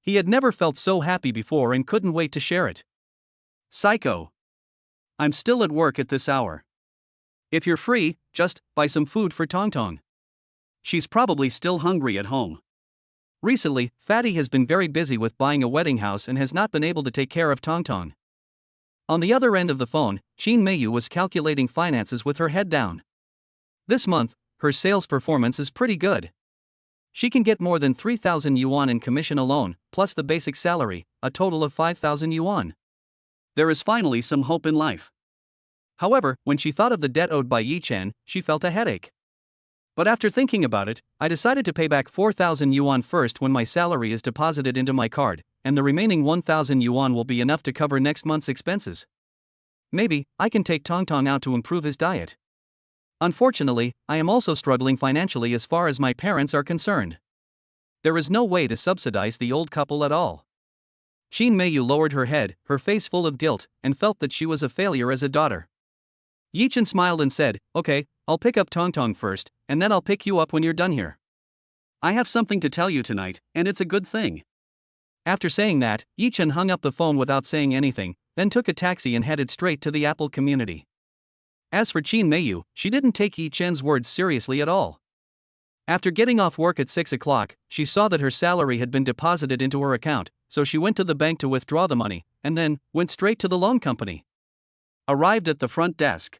He had never felt so happy before and couldn't wait to share it. Psycho. I'm still at work at this hour. If you're free, just buy some food for Tongtong. She's probably still hungry at home. Recently, Fatty has been very busy with buying a wedding house and has not been able to take care of Tongtong. On the other end of the phone, Qin Meiyu was calculating finances with her head down. This month, her sales performance is pretty good. She can get more than 3,000 yuan in commission alone, plus the basic salary, a total of 5,000 yuan. There is finally some hope in life. However, when she thought of the debt owed by Yi Chen, she felt a headache. But after thinking about it, I decided to pay back 4,000 yuan first when my salary is deposited into my card, and the remaining 1,000 yuan will be enough to cover next month's expenses. Maybe I can take Tongtong out to improve his diet. Unfortunately, I am also struggling financially as far as my parents are concerned. There is no way to subsidize the old couple at all. Qin Meiyu lowered her head, her face full of guilt, and felt that she was a failure as a daughter. Yi Chen smiled and said, Okay, I'll pick up Tongtong first, and then I'll pick you up when you're done here. I have something to tell you tonight, and it's a good thing. After saying that, Yi Chen hung up the phone without saying anything, then took a taxi and headed straight to the Apple community. As for Qin Meiyu, she didn't take Yi Chen's words seriously at all. After getting off work at 6 o'clock, she saw that her salary had been deposited into her account, so she went to the bank to withdraw the money, and then went straight to the loan company. Arrived at the front desk,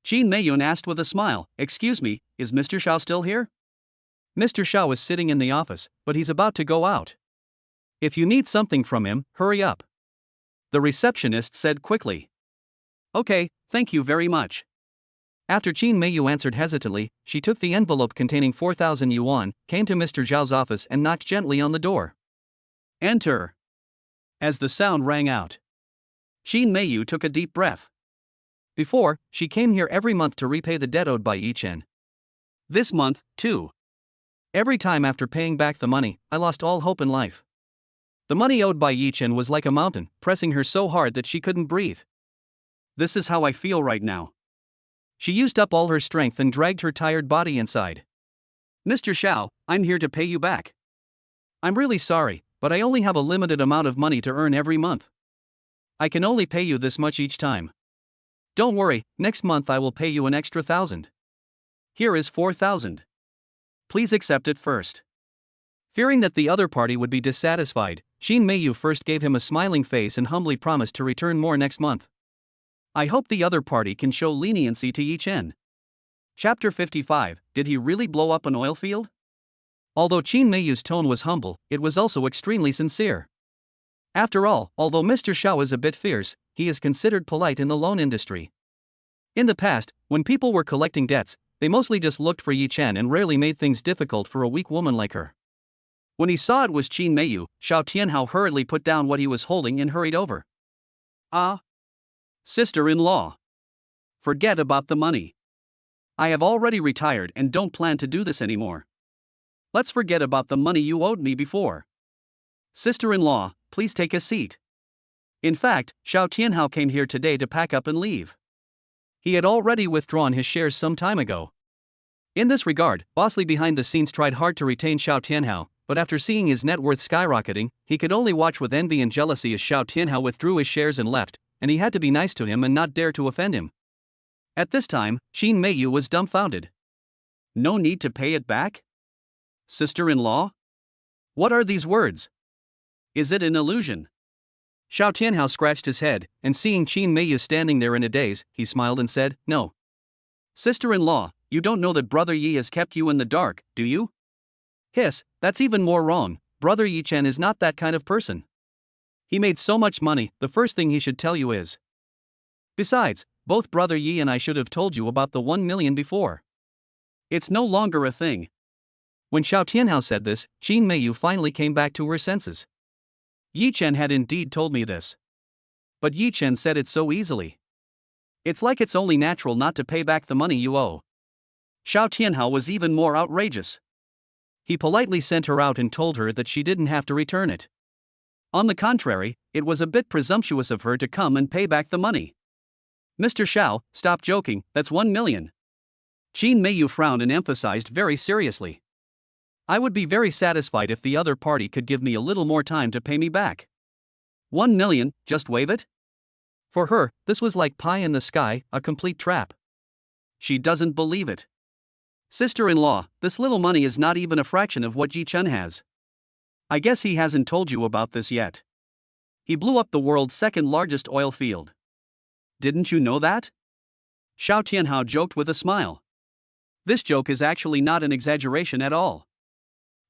Qin Meiyun asked with a smile, Excuse me, is Mr. Xiao still here? Mr. Xiao is sitting in the office, but he's about to go out. If you need something from him, hurry up. The receptionist said quickly. Okay, thank you very much. After Qin Meiyu answered hesitantly, she took the envelope containing 4,000 yuan, came to Mr. Zhao's office and knocked gently on the door. Enter. As the sound rang out, Qin Meiyu took a deep breath. Before, she came here every month to repay the debt owed by Yi Chen. This month, too. Every time after paying back the money, I lost all hope in life. The money owed by Yi Chen was like a mountain, pressing her so hard that she couldn't breathe. This is how I feel right now. She used up all her strength and dragged her tired body inside. Mr. Xiao, I'm here to pay you back. I'm really sorry, but I only have a limited amount of money to earn every month. I can only pay you this much each time. Don't worry, next month I will pay you an extra 1,000. Here is 4,000. Please accept it first. Fearing that the other party would be dissatisfied, Qin Meiyu first gave him a smiling face and humbly promised to return more next month. I hope the other party can show leniency to Yi Chen. Chapter 55, Did he really blow up an oil field? Although Qin Meiyu's tone was humble, it was also extremely sincere. After all, although Mr. Xiao is a bit fierce, he is considered polite in the loan industry. In the past, when people were collecting debts, they mostly just looked for Yi Chen and rarely made things difficult for a weak woman like her. When he saw it was Qin Meiyu, Xiao Tianhao hurriedly put down what he was holding and hurried over. Ah. Sister-in-law. Forget about the money. I have already retired and don't plan to do this anymore. Let's forget about the money you owed me before. Sister-in-law, please take a seat. In fact, Xiao Tianhao came here today to pack up and leave. He had already withdrawn his shares some time ago. In this regard, Bosley behind the scenes tried hard to retain Xiao Tianhao, but after seeing his net worth skyrocketing, he could only watch with envy and jealousy as Xiao Tianhao withdrew his shares and left, and he had to be nice to him and not dare to offend him. At this time, Qin Meiyu was dumbfounded. No need to pay it back? Sister-in-law? What are these words? Is it an illusion? Xiao Tianhao scratched his head, and seeing Qin Meiyu standing there in a daze, he smiled and said, No. Sister-in-law, you don't know that Brother Yi has kept you in the dark, do you? Hiss, that's even more wrong. Brother Yi Chen is not that kind of person. He made so much money, the first thing he should tell you is. Besides, both Brother Yi and I should have told you about the 1 million before. It's no longer a thing. When Xiao Tianhao said this, Qin Meiyu finally came back to her senses. Yi Chen had indeed told me this. But Yi Chen said it so easily. It's like it's only natural not to pay back the money you owe. Xiao Tianhao was even more outrageous. He politely sent her out and told her that she didn't have to return it. On the contrary, it was a bit presumptuous of her to come and pay back the money. Mr. Xiao, stop joking, that's 1 million. Qin Meiyu frowned and emphasized very seriously. I would be very satisfied if the other party could give me a little more time to pay me back. 1 million, just waive it? For her, this was like pie in the sky, a complete trap. She doesn't believe it. Sister-in-law, this little money is not even a fraction of what Yi Chen has. I guess he hasn't told you about this yet. He blew up the world's second largest oil field. Didn't you know that? Xiao Tianhao joked with a smile. This joke is actually not an exaggeration at all.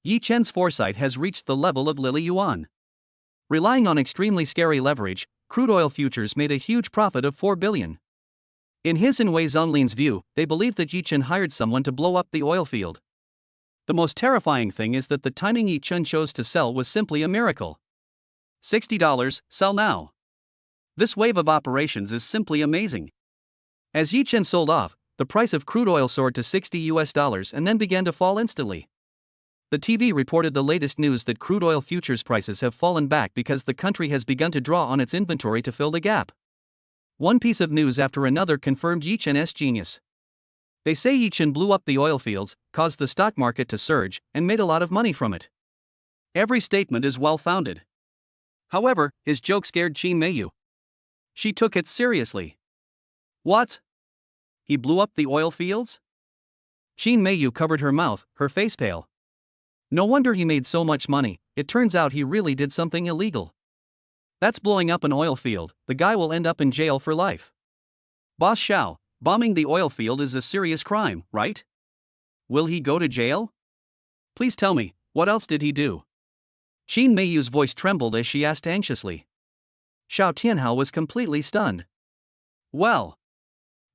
Yi Chen's foresight has reached the level of Lily Yuan. Relying on extremely scary leverage, crude oil futures made a huge profit of 4 billion. In his and Wei Zhonlin's view, they believe that Yi Chen hired someone to blow up the oil field. The most terrifying thing is that the timing Yi Chen chose to sell was simply a miracle. $60, sell now. This wave of operations is simply amazing. As Yi Chen sold off, the price of crude oil soared to $60 and then began to fall instantly. The TV reported the latest news that crude oil futures prices have fallen back because the country has begun to draw on its inventory to fill the gap. One piece of news after another confirmed Yi Chen's genius. They say Yi Chen blew up the oil fields, caused the stock market to surge, and made a lot of money from it. Every statement is well-founded. However, his joke scared Qin Meiyu. She took it seriously. What? He blew up the oil fields? Qin Meiyu covered her mouth, her face pale. No wonder he made so much money, it turns out he really did something illegal. That's blowing up an oil field, the guy will end up in jail for life. Boss Xiao, bombing the oil field is a serious crime, right? Will he go to jail? Please tell me, what else did he do? Qin Meiyu's voice trembled as she asked anxiously. Xiao Tianhao was completely stunned. Well.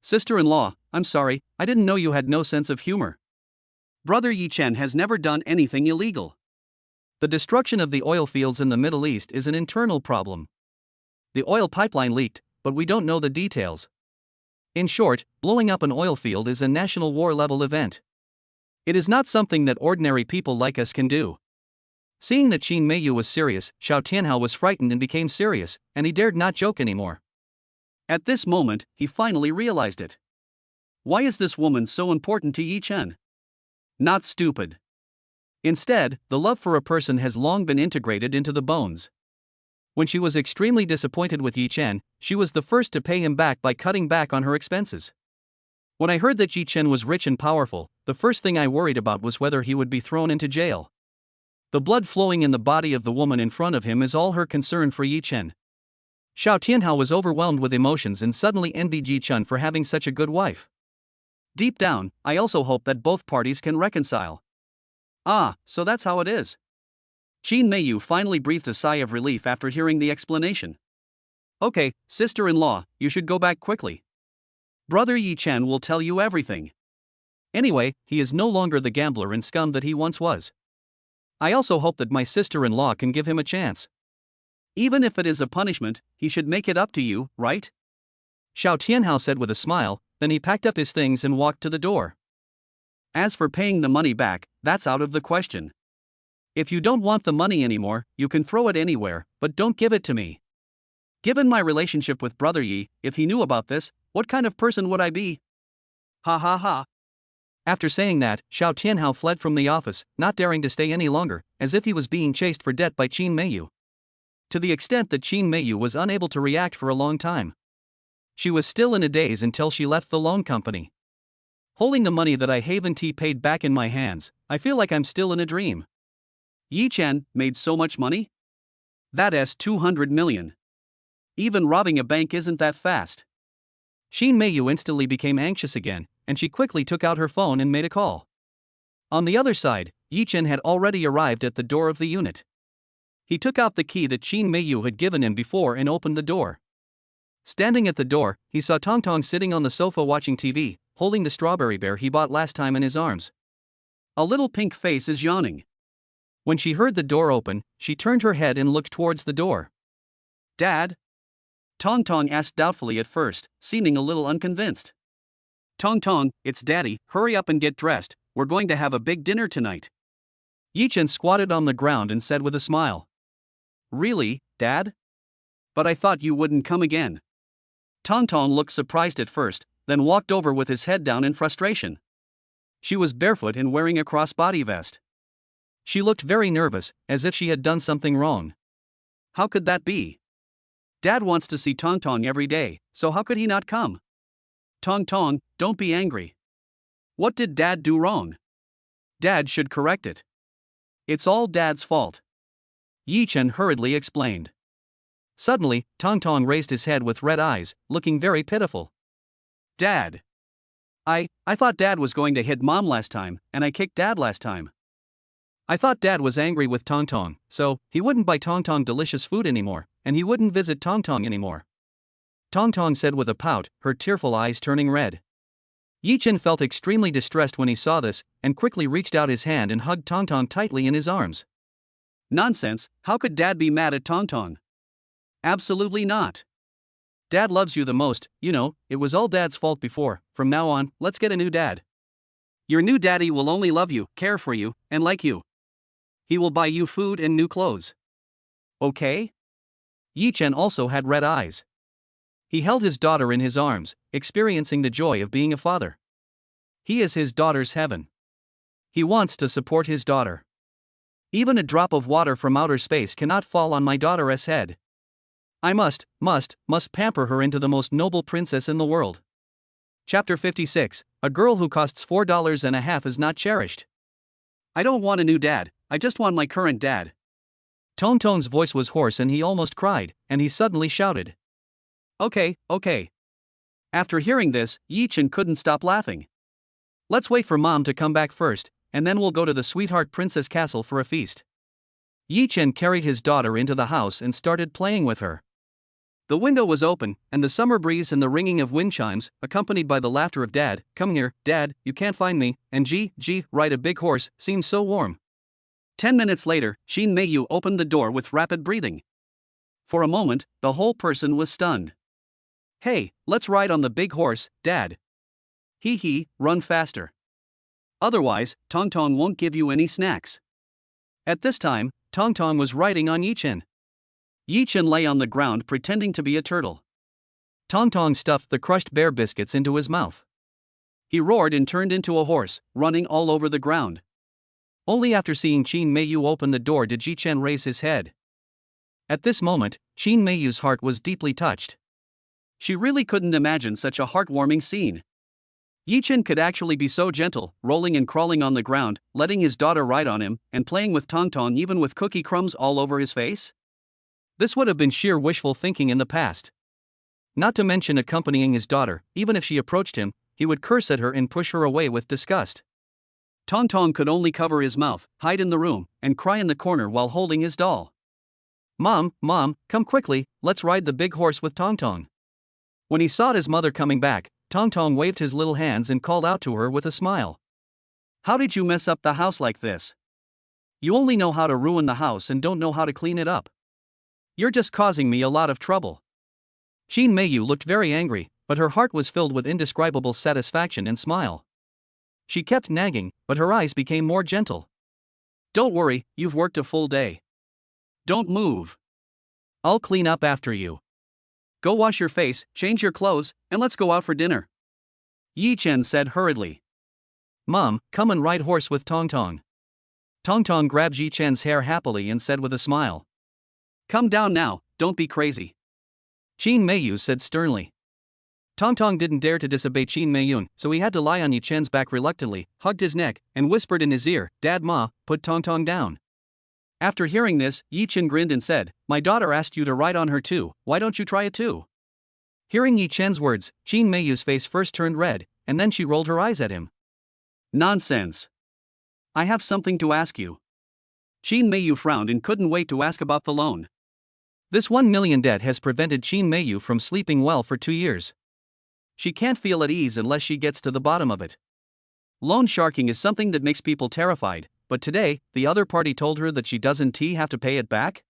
Sister-in-law, I'm sorry, I didn't know you had no sense of humor. Brother Yi Chen has never done anything illegal. The destruction of the oil fields in the Middle East is an internal problem. The oil pipeline leaked, but we don't know the details. In short, blowing up an oil field is a national war-level event. It is not something that ordinary people like us can do. Seeing that Qin Meiyu was serious, Xiao Tianhao was frightened and became serious, and he dared not joke anymore. At this moment, he finally realized it. Why is this woman so important to Yi Chen? Not stupid. Instead, the love for a person has long been integrated into the bones. When she was extremely disappointed with Yi Chen, she was the first to pay him back by cutting back on her expenses. When I heard that Yi Chen was rich and powerful, the first thing I worried about was whether he would be thrown into jail. The blood flowing in the body of the woman in front of him is all her concern for Yi Chen. Xiao Tianhao was overwhelmed with emotions and suddenly envied Yi Chen for having such a good wife. Deep down, I also hope that both parties can reconcile. Ah, so that's how it is. Qin Meiyu finally breathed a sigh of relief after hearing the explanation. Okay, sister-in-law, you should go back quickly. Brother Yi Chen will tell you everything. Anyway, he is no longer the gambler and scum that he once was. I also hope that my sister-in-law can give him a chance. Even if it is a punishment, he should make it up to you, right? Xiao Tianhao said with a smile, then he packed up his things and walked to the door. As for paying the money back, that's out of the question. If you don't want the money anymore, you can throw it anywhere, but don't give it to me. Given my relationship with Brother Yi, if he knew about this, what kind of person would I be? Ha ha ha. After saying that, Xiao Tianhao fled from the office, not daring to stay any longer, as if he was being chased for debt by Qin Meiyu. To the extent that Qin Meiyu was unable to react for a long time. She was still in a daze until she left the loan company. Holding the money that I Haven T paid back in my hands, I feel like I'm still in a dream. Yi Chen made so much money? That's 200 million. Even robbing a bank isn't that fast. Qin Meiyu instantly became anxious again, and she quickly took out her phone and made a call. On the other side, Yi Chen had already arrived at the door of the unit. He took out the key that Qin Meiyu had given him before and opened the door. Standing at the door, he saw Tong Tong sitting on the sofa watching TV, holding the strawberry bear he bought last time in his arms. A little pink face is yawning. When she heard the door open, she turned her head and looked towards the door. Dad? Tong Tong asked doubtfully at first, seeming a little unconvinced. Tong Tong, it's Daddy, hurry up and get dressed, we're going to have a big dinner tonight. Yi Chen squatted on the ground and said with a smile. Really, Dad? But I thought you wouldn't come again. Tong Tong looked surprised at first, then walked over with his head down in frustration. She was barefoot and wearing a crossbody vest. She looked very nervous, as if she had done something wrong. How could that be? Dad wants to see Tong Tong every day, so how could he not come? Tong Tong, don't be angry. What did Dad do wrong? Dad should correct it. It's all Dad's fault. Yi Chen hurriedly explained. Suddenly, Tong Tong raised his head with red eyes, looking very pitiful. Dad. I thought Dad was going to hit Mom last time, and I kicked Dad last time. I thought Dad was angry with Tong Tong, so he wouldn't buy Tong Tong delicious food anymore, and he wouldn't visit Tong Tong anymore. Tong Tong said with a pout, her tearful eyes turning red. Yi Chen felt extremely distressed when he saw this, and quickly reached out his hand and hugged Tong Tong tightly in his arms. Nonsense, how could Dad be mad at Tong Tong? Absolutely not. Dad loves you the most, you know, it was all Dad's fault before, from now on, let's get a new dad. Your new daddy will only love you, care for you, and like you. He will buy you food and new clothes. Okay? Yi Chen also had red eyes. He held his daughter in his arms, experiencing the joy of being a father. He is his daughter's heaven. He wants to support his daughter. Even a drop of water from outer space cannot fall on my daughter's head. I must pamper her into the most noble princess in the world. Chapter 56, A girl who costs $4.50 is not cherished. I don't want a new dad, I just want my current dad. Tong Tong's voice was hoarse and he almost cried, and he suddenly shouted. Okay. After hearing this, Yi Chen couldn't stop laughing. Let's wait for Mom to come back first, and then we'll go to the Sweetheart Princess Castle for a feast. Yi Chen carried his daughter into the house and started playing with her. The window was open, and the summer breeze and the ringing of wind chimes, accompanied by the laughter of Dad, "Come here, Dad, you can't find me," and "Gee, ride a big horse," seemed so warm. 10 minutes later, Shin Meiyu opened the door with rapid breathing. For a moment, the whole person was stunned. Hey, let's ride on the big horse, Dad. Hee, run faster. Otherwise, Tong Tong won't give you any snacks. At this time, Tong Tong was riding on Yi Chen. Yi Chen lay on the ground pretending to be a turtle. Tong Tong stuffed the crushed bear biscuits into his mouth. He roared and turned into a horse, running all over the ground. Only after seeing Shin Meiyu open the door did Yi Chen raise his head. At this moment, Shin Meiyu's heart was deeply touched. She really couldn't imagine such a heartwarming scene. Yi Chen could actually be so gentle, rolling and crawling on the ground, letting his daughter ride on him, and playing with Tong Tong even with cookie crumbs all over his face? This would have been sheer wishful thinking in the past. Not to mention accompanying his daughter, even if she approached him, he would curse at her and push her away with disgust. Tong Tong could only cover his mouth, hide in the room, and cry in the corner while holding his doll. Mom, come quickly, let's ride the big horse with Tong Tong. When he saw his mother coming back, Tong Tong waved his little hands and called out to her with a smile. How did you mess up the house like this? You only know how to ruin the house and don't know how to clean it up. You're just causing me a lot of trouble. Shin Meiyu looked very angry, but her heart was filled with indescribable satisfaction and smile. She kept nagging, but her eyes became more gentle. Don't worry, you've worked a full day. Don't move. I'll clean up after you. Go wash your face, change your clothes, and let's go out for dinner. Yi Chen said hurriedly. Mom, come and ride horse with Tong Tong. Tong Tong grabbed Yi Chen's hair happily and said with a smile. Come down now, don't be crazy. Shin Meiyu said sternly. Tong Tong didn't dare to disobey Shin Meiyun, so he had to lie on Yi Chen's back reluctantly, hugged his neck, and whispered in his ear, Dad Ma, put Tong Tong down. After hearing this, Yi Chen grinned and said, My daughter asked you to ride on her too, why don't you try it too? Hearing Yi Chen's words, Shin Meiyu's face first turned red, and then she rolled her eyes at him. Nonsense. I have something to ask you. Shin Meiyu frowned and couldn't wait to ask about the loan. This 1 million debt has prevented Shin Meiyu from sleeping well for 2 years. She can't feel at ease unless she gets to the bottom of it. Loan sharking is something that makes people terrified, but today, the other party told her that she doesn't have to pay it back?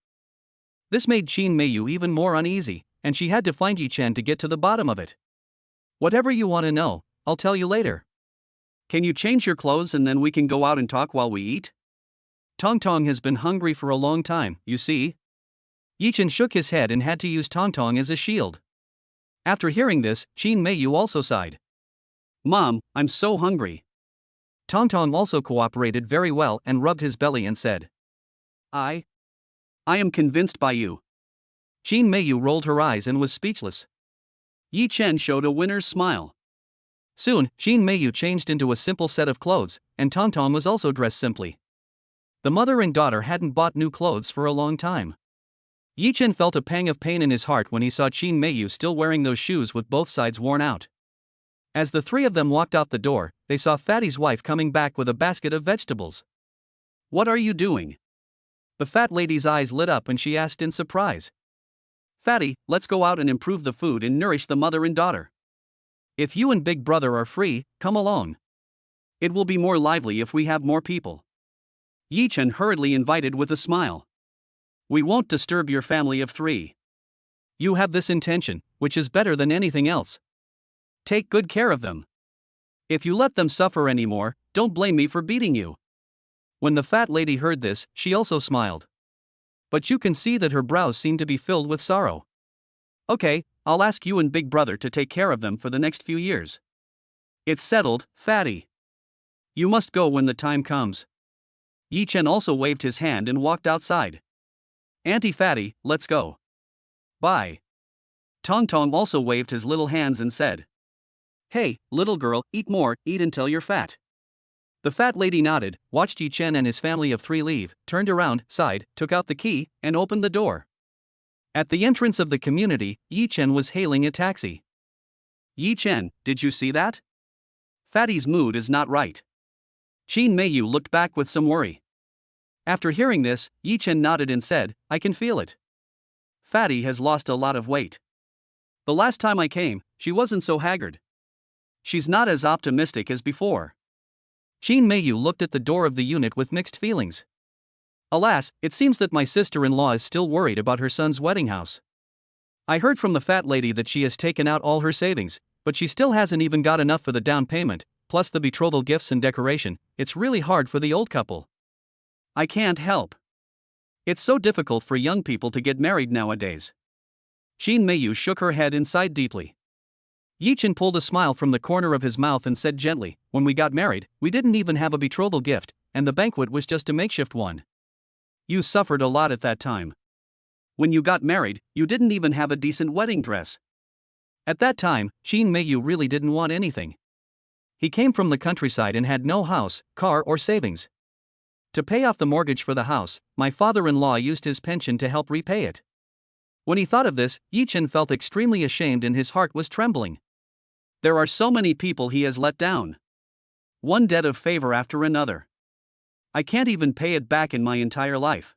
This made Shin Meiyu even more uneasy, and she had to find Yi Chen to get to the bottom of it. Whatever you want to know, I'll tell you later. Can you change your clothes and then we can go out and talk while we eat? Tong Tong has been hungry for a long time, you see. Yi Chen shook his head and had to use Tong Tong as a shield. After hearing this, Qin Meiyu also sighed. Mom, I'm so hungry. Tongtong also cooperated very well and rubbed his belly and said, I am convinced by you. Qin Meiyu rolled her eyes and was speechless. Yi Chen showed a winner's smile. Soon, Qin Meiyu changed into a simple set of clothes, and Tongtong was also dressed simply. The mother and daughter hadn't bought new clothes for a long time. Yi Chen felt a pang of pain in his heart when he saw Qin Meiyu still wearing those shoes with both sides worn out. As the three of them walked out the door, they saw Fatty's wife coming back with a basket of vegetables. What are you doing? The fat lady's eyes lit up and she asked in surprise. Fatty, let's go out and improve the food and nourish the mother and daughter. If you and Big Brother are free, come along. It will be more lively if we have more people. Yi Chen hurriedly invited with a smile. We won't disturb your family of 3. You have this intention, which is better than anything else. Take good care of them. If you let them suffer anymore, don't blame me for beating you. When the fat lady heard this, she also smiled. But you can see that her brows seemed to be filled with sorrow. Okay, I'll ask you and Big Brother to take care of them for the next few years. It's settled, Fatty. You must go when the time comes. Yi Chen also waved his hand and walked outside. Auntie Fatty, let's go. Bye. Tongtong also waved his little hands and said, Hey, little girl, eat more, eat until you're fat. The fat lady nodded, watched Yi Chen and his family of 3 leave, turned around, sighed, took out the key, and opened the door. At the entrance of the community, Yi Chen was hailing a taxi. Yi Chen, did you see that? Fatty's mood is not right. Qin Meiyu looked back with some worry. After hearing this, Yi Chen nodded and said, I can feel it. Fatty has lost a lot of weight. The last time I came, she wasn't so haggard. She's not as optimistic as before. Qin Meiyu looked at the door of the unit with mixed feelings. Alas, it seems that my sister-in-law is still worried about her son's wedding house. I heard from the fat lady that she has taken out all her savings, but she still hasn't even got enough for the down payment, plus the betrothal gifts and decoration. It's really hard for the old couple. I can't help. It's so difficult for young people to get married nowadays. Qin Meiyu shook her head and sighed deeply. Yi Chen pulled a smile from the corner of his mouth and said gently, when we got married, we didn't even have a betrothal gift, and the banquet was just a makeshift one. You suffered a lot at that time. When you got married, you didn't even have a decent wedding dress. At that time, Qin Meiyu really didn't want anything. He came from the countryside and had no house, car or savings. To pay off the mortgage for the house, my father-in-law used his pension to help repay it. When he thought of this, Yi Chen felt extremely ashamed and his heart was trembling. There are so many people he has let down. One debt of favor after another. I can't even pay it back in my entire life.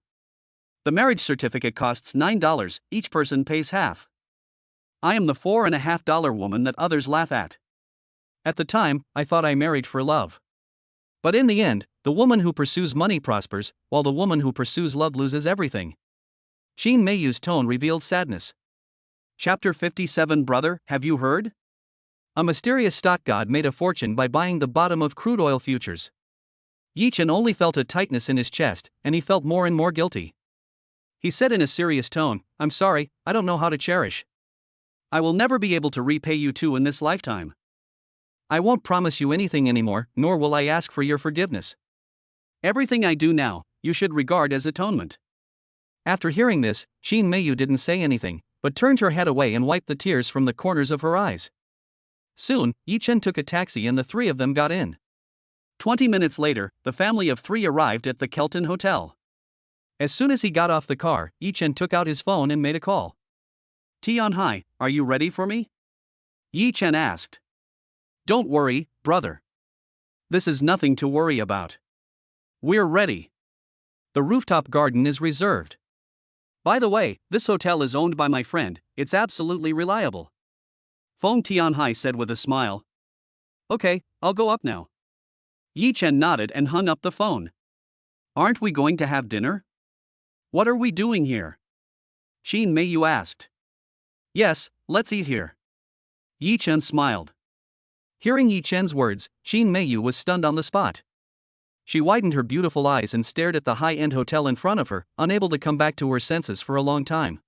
The marriage certificate costs $9, each person pays half. I am the $4.50 woman that others laugh at. At the time, I thought I married for love. But in the end, the woman who pursues money prospers, while the woman who pursues love loses everything. Qin Meiyu's tone revealed sadness. Chapter 57. Brother, have you heard? A mysterious stock god made a fortune by buying the bottom of crude oil futures. Yi Chen only felt a tightness in his chest, and he felt more and more guilty. He said in a serious tone, I'm sorry, I don't know how to cherish. I will never be able to repay you two in this lifetime. I won't promise you anything anymore, nor will I ask for your forgiveness. Everything I do now, you should regard as atonement. After hearing this, Qin Meiyu didn't say anything, but turned her head away and wiped the tears from the corners of her eyes. Soon, Yi Chen took a taxi and the 3 of them got in. 20 minutes later, the family of 3 arrived at the Kelton Hotel. As soon as he got off the car, Yi Chen took out his phone and made a call. Tianhai, are you ready for me? Yi Chen asked. Don't worry, brother. This is nothing to worry about. We're ready. The rooftop garden is reserved. By the way, this hotel is owned by my friend, it's absolutely reliable. Feng Tianhai said with a smile. Okay, I'll go up now. Yi Chen nodded and hung up the phone. Aren't we going to have dinner? What are we doing here? Qin Meiyu asked. Yes, let's eat here. Yi Chen smiled. Hearing Yi Chen's words, Qin Meiyu was stunned on the spot. She widened her beautiful eyes and stared at the high-end hotel in front of her, unable to come back to her senses for a long time.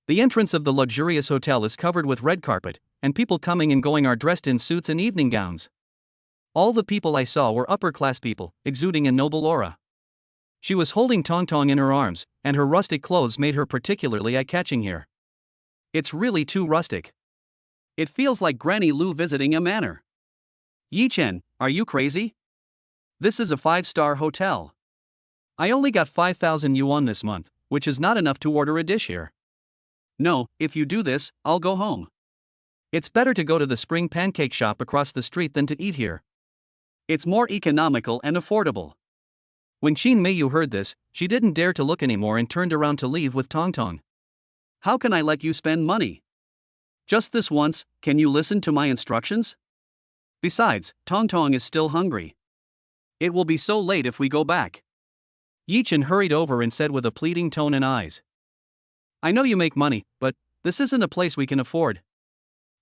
The entrance of the luxurious hotel is covered with red carpet, and people coming and going are dressed in suits and evening gowns. All the people I saw were upper-class people, exuding a noble aura. She was holding Tong Tong in her arms, and her rustic clothes made her particularly eye-catching here. It's really too rustic. It feels like Granny Lou visiting a manor. Yi Chen, are you crazy? This is a 5-star hotel. I only got 5,000 yuan this month, which is not enough to order a dish here. No, if you do this, I'll go home. It's better to go to the spring pancake shop across the street than to eat here. It's more economical and affordable. When Qin Meiyu heard this, she didn't dare to look anymore and turned around to leave with Tong Tong. How can I let you spend money? Just this once, can you listen to my instructions? Besides, Tong Tong is still hungry. It will be so late if we go back. Yi Chen hurried over and said with a pleading tone and eyes. I know you make money, but this isn't a place we can afford.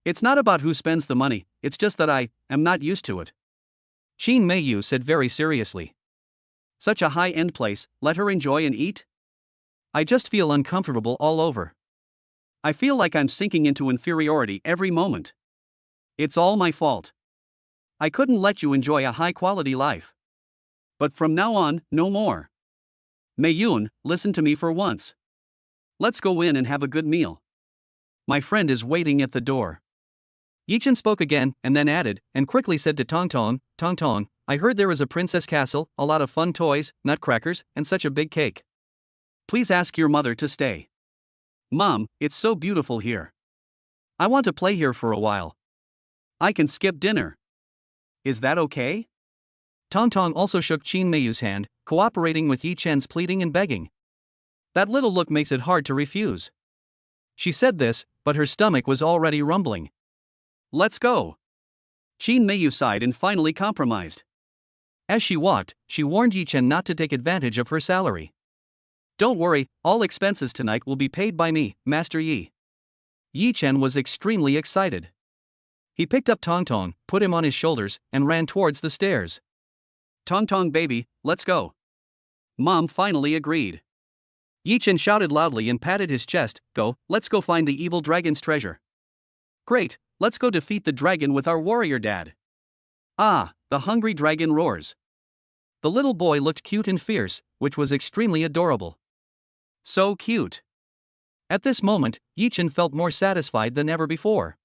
It's not about who spends the money, it's just that I am not used to it. Qin Meiyu said very seriously. Such a high-end place, let her enjoy and eat? I just feel uncomfortable all over. I feel like I'm sinking into inferiority every moment. It's all my fault. I couldn't let you enjoy a high-quality life. But from now on, no more. Meiyun, listen to me for once. Let's go in and have a good meal. My friend is waiting at the door. Yi Chen spoke again, and then added, and quickly said to Tong Tong, Tong Tong, I heard there is a princess castle, a lot of fun toys, nutcrackers, and such a big cake. Please ask your mother to stay. Mom, it's so beautiful here. I want to play here for a while. I can skip dinner. Is that okay? Tong Tong also shook Qin Meiyu's hand, cooperating with Yi Chen's pleading and begging. That little look makes it hard to refuse. She said this, but her stomach was already rumbling. Let's go. Qin Meiyu sighed and finally compromised. As she walked, she warned Yi Chen not to take advantage of her salary. Don't worry, all expenses tonight will be paid by me, Master Yi. Yi Chen was extremely excited. He picked up Tong Tong, put him on his shoulders, and ran towards the stairs. Tong Tong baby, let's go. Mom finally agreed. Yi Chen shouted loudly and patted his chest, Go, let's go find the evil dragon's treasure. Great, let's go defeat the dragon with our warrior dad. Ah, the hungry dragon roars. The little boy looked cute and fierce, which was extremely adorable. So cute. At this moment, Yi Chen felt more satisfied than ever before.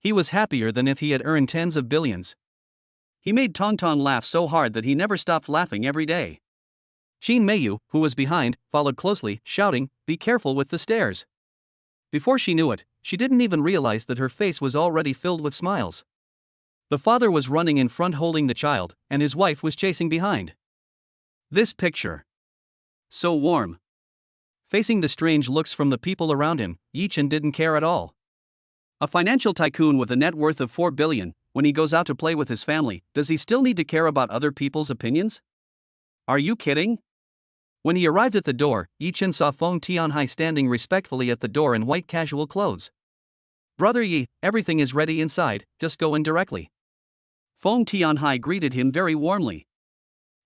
He was happier than if he had earned tens of billions. He made Tong Tong laugh so hard that he never stopped laughing every day. Qin Meiyu, who was behind, followed closely, shouting, Be careful with the stairs. Before she knew it, she didn't even realize that her face was already filled with smiles. The father was running in front holding the child, and his wife was chasing behind. This picture. So warm. Facing the strange looks from the people around him, Yi Chen didn't care at all. A financial tycoon with a net worth of 4 billion, when he goes out to play with his family, does he still need to care about other people's opinions? Are you kidding? When he arrived at the door, Yi Chen saw Feng Tianhai standing respectfully at the door in white casual clothes. Brother Yi, everything is ready inside, just go in directly. Feng Tianhai greeted him very warmly.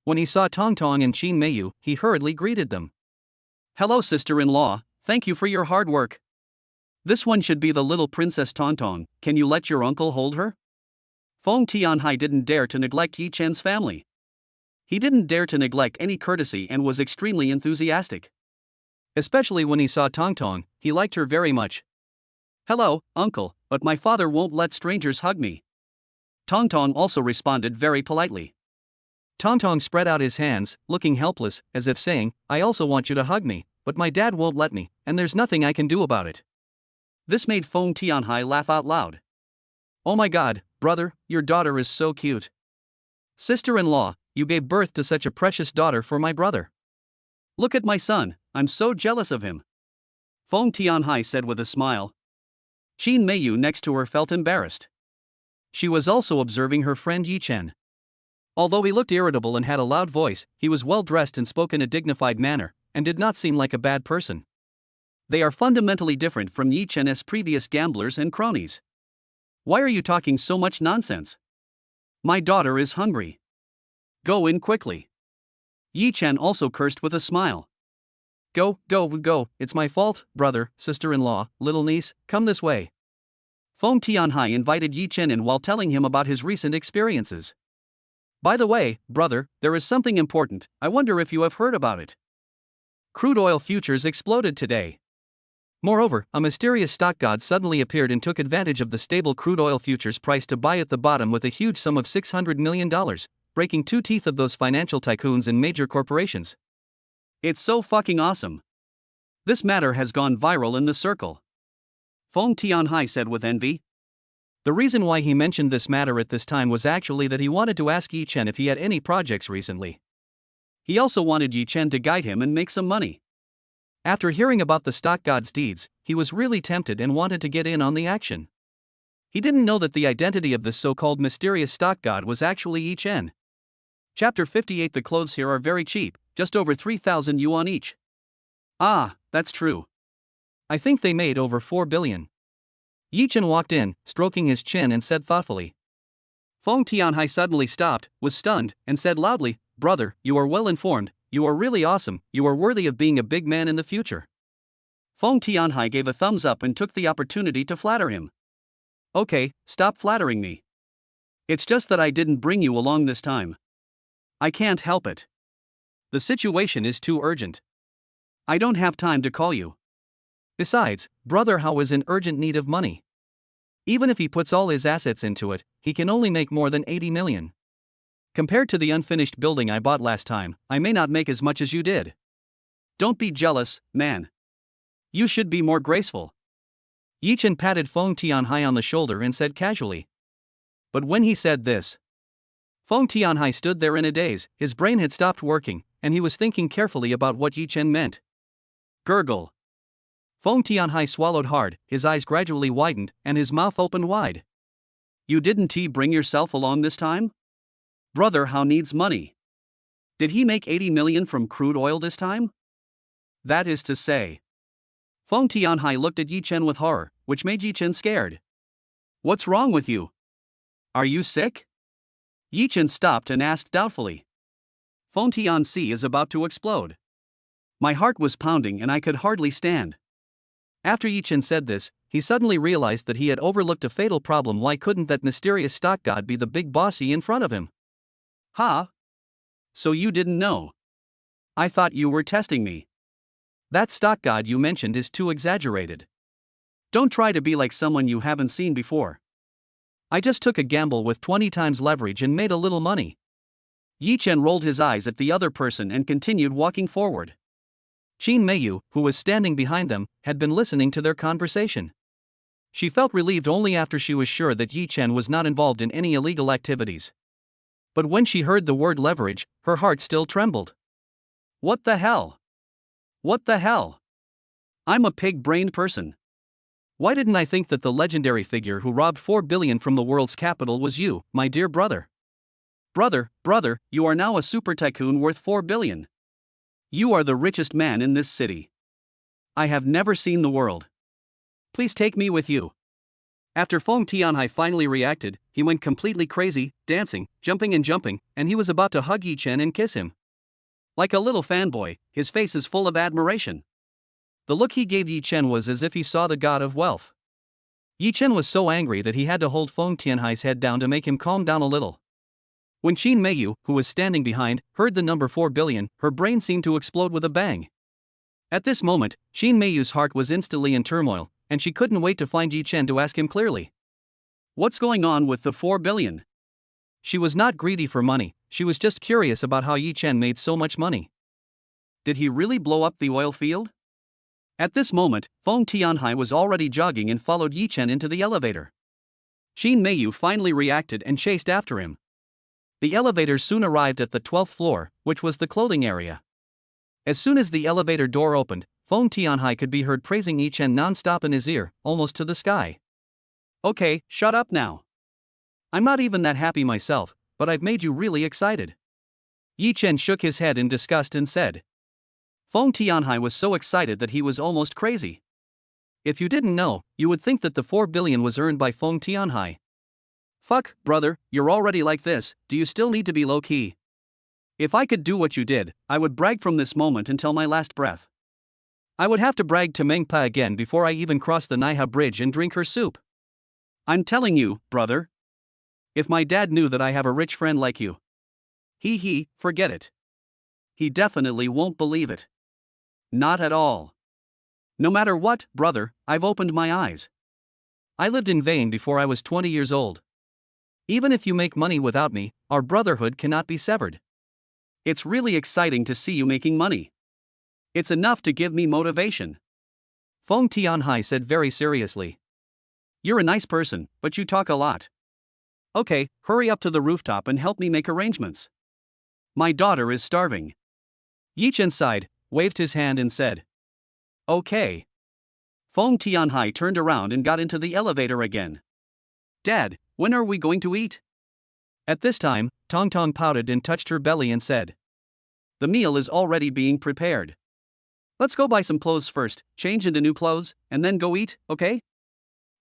When he saw Tong Tong and Qin Meiyu, he hurriedly greeted them. Hello sister-in-law, thank you for your hard work. This one should be the little princess Tong Tong, can you let your uncle hold her? Feng Tianhai didn't dare to neglect Yi Chen's family. He didn't dare to neglect any courtesy and was extremely enthusiastic. Especially when he saw Tong Tong, he liked her very much. Hello, uncle, but my father won't let strangers hug me. Tong Tong also responded very politely. Tong Tong spread out his hands, looking helpless, as if saying, I also want you to hug me, but my dad won't let me, and there's nothing I can do about it. This made Feng Tianhai laugh out loud. Oh my god, brother, your daughter is so cute. Sister-in-law, you gave birth to such a precious daughter for my brother. Look at my son, I'm so jealous of him. Feng Tianhai said with a smile. Qin Meiyu next to her felt embarrassed. She was also observing her friend Yi Chen. Although he looked irritable and had a loud voice, he was well dressed and spoke in a dignified manner, and did not seem like a bad person. They are fundamentally different from Yi Chen's previous gamblers and cronies. Why are you talking so much nonsense? My daughter is hungry. Go in quickly. Yi Chen also cursed with a smile. Go, it's my fault, brother, sister-in-law, little niece, come this way. Feng Tianhai invited Yi Chen in while telling him about his recent experiences. By the way, brother, there is something important, I wonder if you have heard about it. Crude oil futures exploded today. Moreover, a mysterious stock god suddenly appeared and took advantage of the stable crude oil futures price to buy at the bottom with a huge sum of $600 million, breaking two teeth of those financial tycoons and major corporations. It's so fucking awesome. This matter has gone viral in the circle. Feng Tianhai said with envy. The reason why he mentioned this matter at this time was actually that he wanted to ask Yi Chen if he had any projects recently. He also wanted Yi Chen to guide him and make some money. After hearing about the stock god's deeds, he was really tempted and wanted to get in on the action. He didn't know that the identity of this so-called mysterious stock god was actually Yi Chen. Chapter 58. The clothes here are very cheap, just over 3,000 yuan each. Ah, that's true. I think they made over 4 billion. Yi Chen walked in, stroking his chin and said thoughtfully. Feng Tianhai suddenly stopped, was stunned, and said loudly, "Brother, you are well informed, you are really awesome, you are worthy of being a big man in the future." Feng Tianhai gave a thumbs up and took the opportunity to flatter him. "Okay, stop flattering me. It's just that I didn't bring you along this time. I can't help it. The situation is too urgent. I don't have time to call you. Besides, brother Hao is in urgent need of money. Even if he puts all his assets into it, he can only make more than 80 million. Compared to the unfinished building I bought last time, I may not make as much as you did. Don't be jealous, man. You should be more graceful." Yi Chen patted Feng Tianhai on the shoulder and said casually. But when he said this, Feng Tianhai stood there in a daze, his brain had stopped working, and he was thinking carefully about what Yi Chen meant. Gurgle. Feng Tianhai swallowed hard, his eyes gradually widened, and his mouth opened wide. You didn't bring yourself along this time? Brother Hao needs money. Did he make 80 million from crude oil this time? That is to say. Feng Tianhai looked at Yi Chen with horror, which made Yi Chen scared. What's wrong with you? Are you sick? Yi Chen stopped and asked doubtfully. Feng Tianhai is about to explode. My heart was pounding and I could hardly stand. After Yi Chen said this, he suddenly realized that he had overlooked a fatal problem. Why couldn't that mysterious stock god be the big bossy in front of him? Ha! So you didn't know? I thought you were testing me. That stock god you mentioned is too exaggerated. Don't try to be like someone you haven't seen before. I just took a gamble with 20 times leverage and made a little money. Yi Chen rolled his eyes at the other person and continued walking forward. Qin Meiyu, who was standing behind them, had been listening to their conversation. She felt relieved only after she was sure that Yi Chen was not involved in any illegal activities. But when she heard the word leverage, her heart still trembled. What the hell? What the hell? I'm a pig-brained person. Why didn't I think that the legendary figure who robbed 4 billion from the world's capital was you, my dear brother? Brother, you are now a super tycoon worth 4 billion. You are the richest man in this city. I have never seen the world. Please take me with you. After Feng Tianhai finally reacted, he went completely crazy, dancing, jumping, and he was about to hug Yi Chen and kiss him. Like a little fanboy, his face is full of admiration. The look he gave Yi Chen was as if he saw the god of wealth. Yi Chen was so angry that he had to hold Feng Tianhai's head down to make him calm down a little. When Qin Meiyu, who was standing behind, heard the number 4 billion, her brain seemed to explode with a bang. At this moment, Qin Meiyu's heart was instantly in turmoil, and she couldn't wait to find Yi Chen to ask him clearly. What's going on with the 4 billion? She was not greedy for money, she was just curious about how Yi Chen made so much money. Did he really blow up the oil field? At this moment, Feng Tianhai was already jogging and followed Yi Chen into the elevator. Qin Meiyu finally reacted and chased after him. The elevator soon arrived at the 12th floor, which was the clothing area. As soon as the elevator door opened, Feng Tianhai could be heard praising Yi Chen non-stop in his ear, almost to the sky. Okay, shut up now. I'm not even that happy myself, but I've made you really excited. Yi Chen shook his head in disgust and said. Feng Tianhai was so excited that he was almost crazy. If you didn't know, you would think that the 4 billion was earned by Feng Tianhai. Fuck, brother, you're already like this, do you still need to be low-key? If I could do what you did, I would brag from this moment until my last breath. I would have to brag to Mengpa again before I even cross the Naiha bridge and drink her soup. I'm telling you, brother. If my dad knew that I have a rich friend like you. Forget it. He definitely won't believe it. Not at all. No matter what, brother, I've opened my eyes. I lived in vain before I was 20 years old. Even if you make money without me, our brotherhood cannot be severed. It's really exciting to see you making money. It's enough to give me motivation. Feng Tianhai said very seriously. You're a nice person, but you talk a lot. Okay, hurry up to the rooftop and help me make arrangements. My daughter is starving. Yi Chen sighed, waved his hand and said, Okay. Feng Tianhai turned around and got into the elevator again. Dad, when are we going to eat? At this time, Tong Tong pouted and touched her belly and said, The meal is already being prepared. Let's go buy some clothes first, change into new clothes, and then go eat, okay?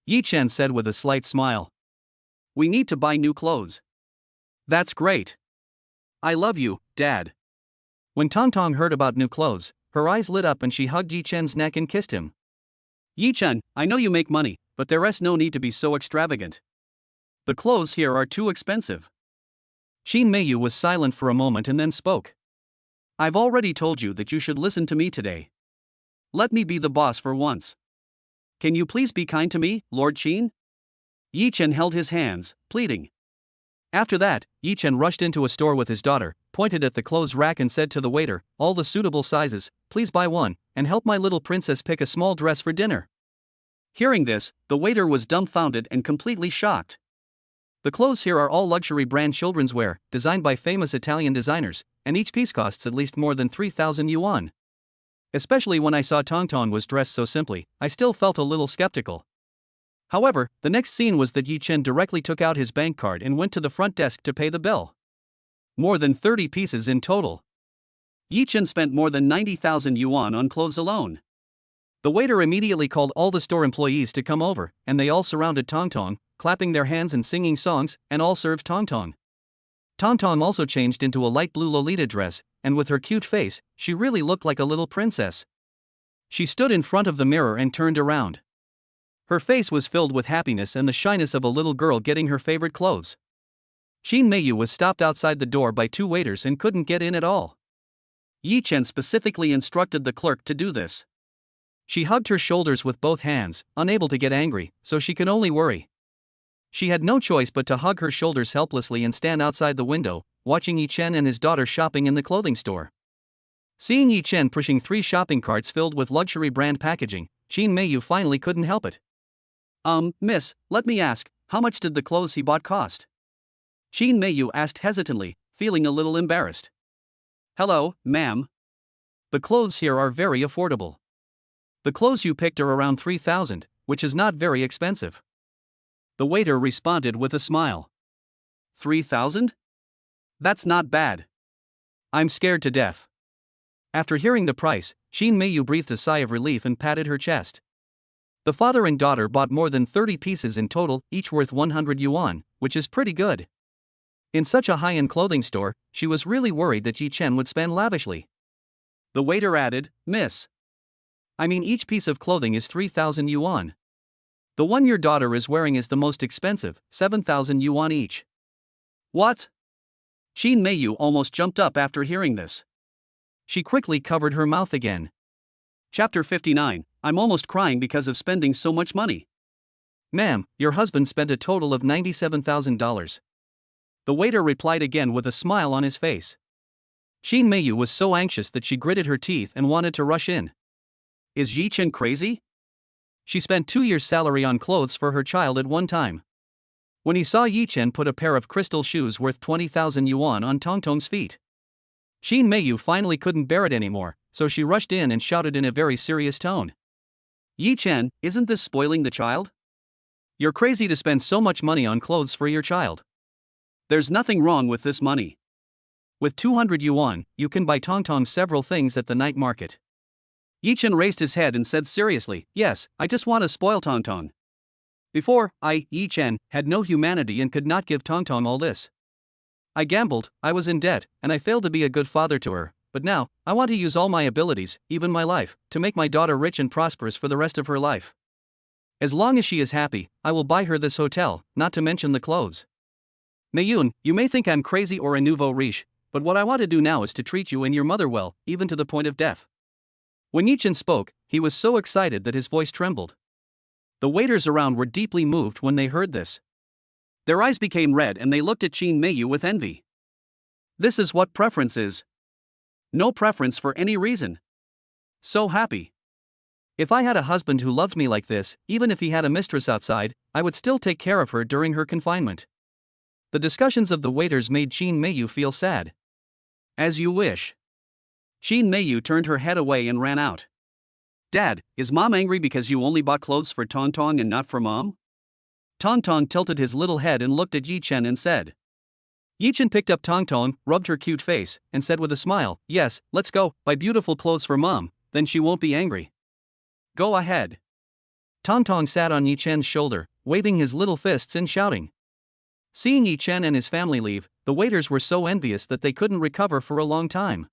Yi Chen said with a slight smile. We need to buy new clothes. That's great. I love you, Dad. When Tong Tong heard about new clothes, her eyes lit up and she hugged Yi Chen's neck and kissed him. Yi Chen, I know you make money, but there's no need to be so extravagant. The clothes here are too expensive. Xin Meiyu was silent for a moment and then spoke. I've already told you that you should listen to me today. Let me be the boss for once. Can you please be kind to me, Lord Qin? Yi Chen held his hands, pleading. After that, Yi Chen rushed into a store with his daughter, pointed at the clothes rack and said to the waiter, all the suitable sizes, please buy one, and help my little princess pick a small dress for dinner. Hearing this, the waiter was dumbfounded and completely shocked. The clothes here are all luxury brand children's wear, designed by famous Italian designers, and each piece costs at least more than 3,000 yuan. Especially when I saw Tong Tong was dressed so simply, I still felt a little skeptical. However, the next scene was that Yi Chen directly took out his bank card and went to the front desk to pay the bill. More than 30 pieces in total. Yi Chen spent more than 90,000 yuan on clothes alone. The waiter immediately called all the store employees to come over, and they all surrounded Tong Tong, clapping their hands and singing songs, and all served Tong Tong. Tong Tong also changed into a light blue Lolita dress, and with her cute face, she really looked like a little princess. She stood in front of the mirror and turned around. Her face was filled with happiness and the shyness of a little girl getting her favorite clothes. Xin Meiyu was stopped outside the door by two waiters and couldn't get in at all. Yi Chen specifically instructed the clerk to do this. She hugged her shoulders with both hands, unable to get angry, so she could only worry. She had no choice but to hug her shoulders helplessly and stand outside the window, watching Yi Chen and his daughter shopping in the clothing store. Seeing Yi Chen pushing 3 shopping carts filled with luxury brand packaging, Xin Meiyu finally couldn't help it. Miss, let me ask, how much did the clothes he bought cost? Xin Meiyu asked hesitantly, feeling a little embarrassed. Hello, ma'am. The clothes here are very affordable. The clothes you picked are around 3,000, which is not very expensive. The waiter responded with a smile. 3,000? That's not bad. I'm scared to death. After hearing the price, Xin Meiyu breathed a sigh of relief and patted her chest. The father and daughter bought more than 30 pieces in total, each worth 100 yuan, which is pretty good. In such a high-end clothing store, she was really worried that Yi Chen would spend lavishly. The waiter added, Miss. I mean, each piece of clothing is 3,000 yuan. The one your daughter is wearing is the most expensive, 7,000 yuan each. What? Xin Meiyu almost jumped up after hearing this. She quickly covered her mouth again. Chapter 59, I'm almost crying because of spending so much money. Ma'am, your husband spent a total of $97,000. The waiter replied again with a smile on his face. Xin Meiyu was so anxious that she gritted her teeth and wanted to rush in. Is Yi Chen crazy? She spent 2 years' salary on clothes for her child at one time. When he saw Yi Chen put a pair of crystal shoes worth 20,000 yuan on Tong Tong's feet, Xin Meiyu finally couldn't bear it anymore, so she rushed in and shouted in a very serious tone. Yi Chen, isn't this spoiling the child? You're crazy to spend so much money on clothes for your child. There's nothing wrong with this money. With 200 yuan, you can buy Tong Tong several things at the night market. Yi Chen raised his head and said seriously, yes, I just want to spoil Tong Tong. Before, Yi Chen, had no humanity and could not give Tong Tong all this. I gambled, I was in debt, and I failed to be a good father to her, but now, I want to use all my abilities, even my life, to make my daughter rich and prosperous for the rest of her life. As long as she is happy, I will buy her this hotel, not to mention the clothes. Mayun, you may think I'm crazy or a nouveau riche, but what I want to do now is to treat you and your mother well, even to the point of death. When Yichen spoke, he was so excited that his voice trembled. The waiters around were deeply moved when they heard this. Their eyes became red and they looked at Qin Meiyu with envy. This is what preference is. No preference for any reason. So happy. If I had a husband who loved me like this, even if he had a mistress outside, I would still take care of her during her confinement. The discussions of the waiters made Qin Meiyu feel sad. As you wish. Qin Meiyu turned her head away and ran out. Dad, is Mom angry because you only bought clothes for Tongtong and not for Mom? Tongtong tilted his little head and looked at Yichen and said. Yichen picked up Tongtong, rubbed her cute face, and said with a smile, yes, let's go, buy beautiful clothes for Mom, then she won't be angry. Go ahead. Tongtong sat on Yichen's shoulder, waving his little fists and shouting. Seeing Yichen and his family leave, the waiters were so envious that they couldn't recover for a long time.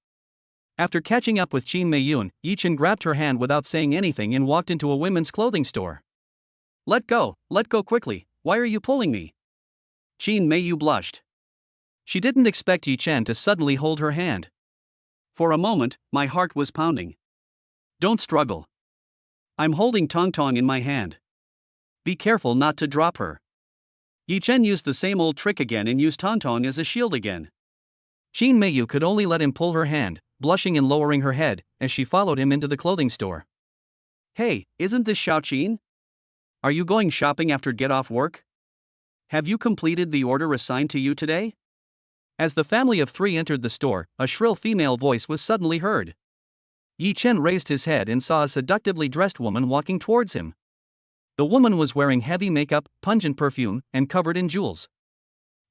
After catching up with Qin Meiyun, Yichen grabbed her hand without saying anything and walked into a women's clothing store. Let go quickly, why are you pulling me? Qin Meiyu blushed. She didn't expect Yichen to suddenly hold her hand. For a moment, my heart was pounding. Don't struggle. I'm holding Tongtong in my hand. Be careful not to drop her. Yichen used the same old trick again and used Tongtong as a shield again. Qin Meiyu could only let him pull her hand, blushing and lowering her head, as she followed him into the clothing store. Hey, isn't this Xiaoqin? Are you going shopping after get off work? Have you completed the order assigned to you today? As the family of three entered the store, a shrill female voice was suddenly heard. Yichen raised his head and saw a seductively dressed woman walking towards him. The woman was wearing heavy makeup, pungent perfume, and covered in jewels.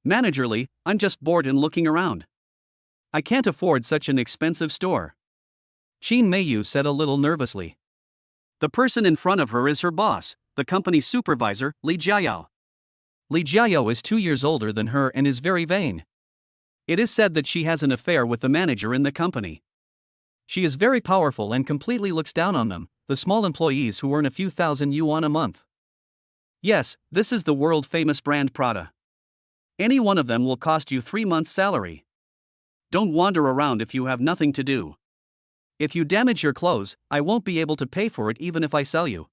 Managerly, I'm just bored and looking around. I can't afford such an expensive store. Qin Meiyu said a little nervously. The person in front of her is her boss, the company's supervisor, Li Jiayao. Li Jiayao is 2 years older than her and is very vain. It is said that she has an affair with the manager in the company. She is very powerful and completely looks down on them, the small employees who earn a few thousand yuan a month. Yes, this is the world-famous brand Prada. Any one of them will cost you 3 months' salary. Don't wander around if you have nothing to do. If you damage your clothes, I won't be able to pay for it even if I sell you.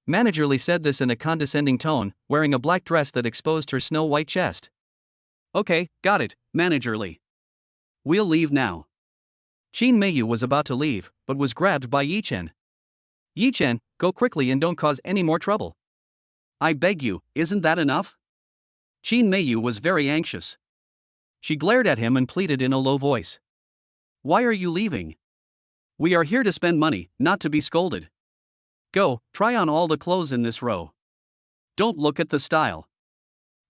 Manager Li said this in a condescending tone, wearing a black dress that exposed her snow-white chest. Okay, got it, Manager Li. We'll leave now. Qin Meiyu was about to leave, but was grabbed by Yichen. Yichen, go quickly and don't cause any more trouble. I beg you, isn't that enough? Qin Meiyu was very anxious. She glared at him and pleaded in a low voice. Why are you leaving? We are here to spend money, not to be scolded. Go, try on all the clothes in this row. Don't look at the style.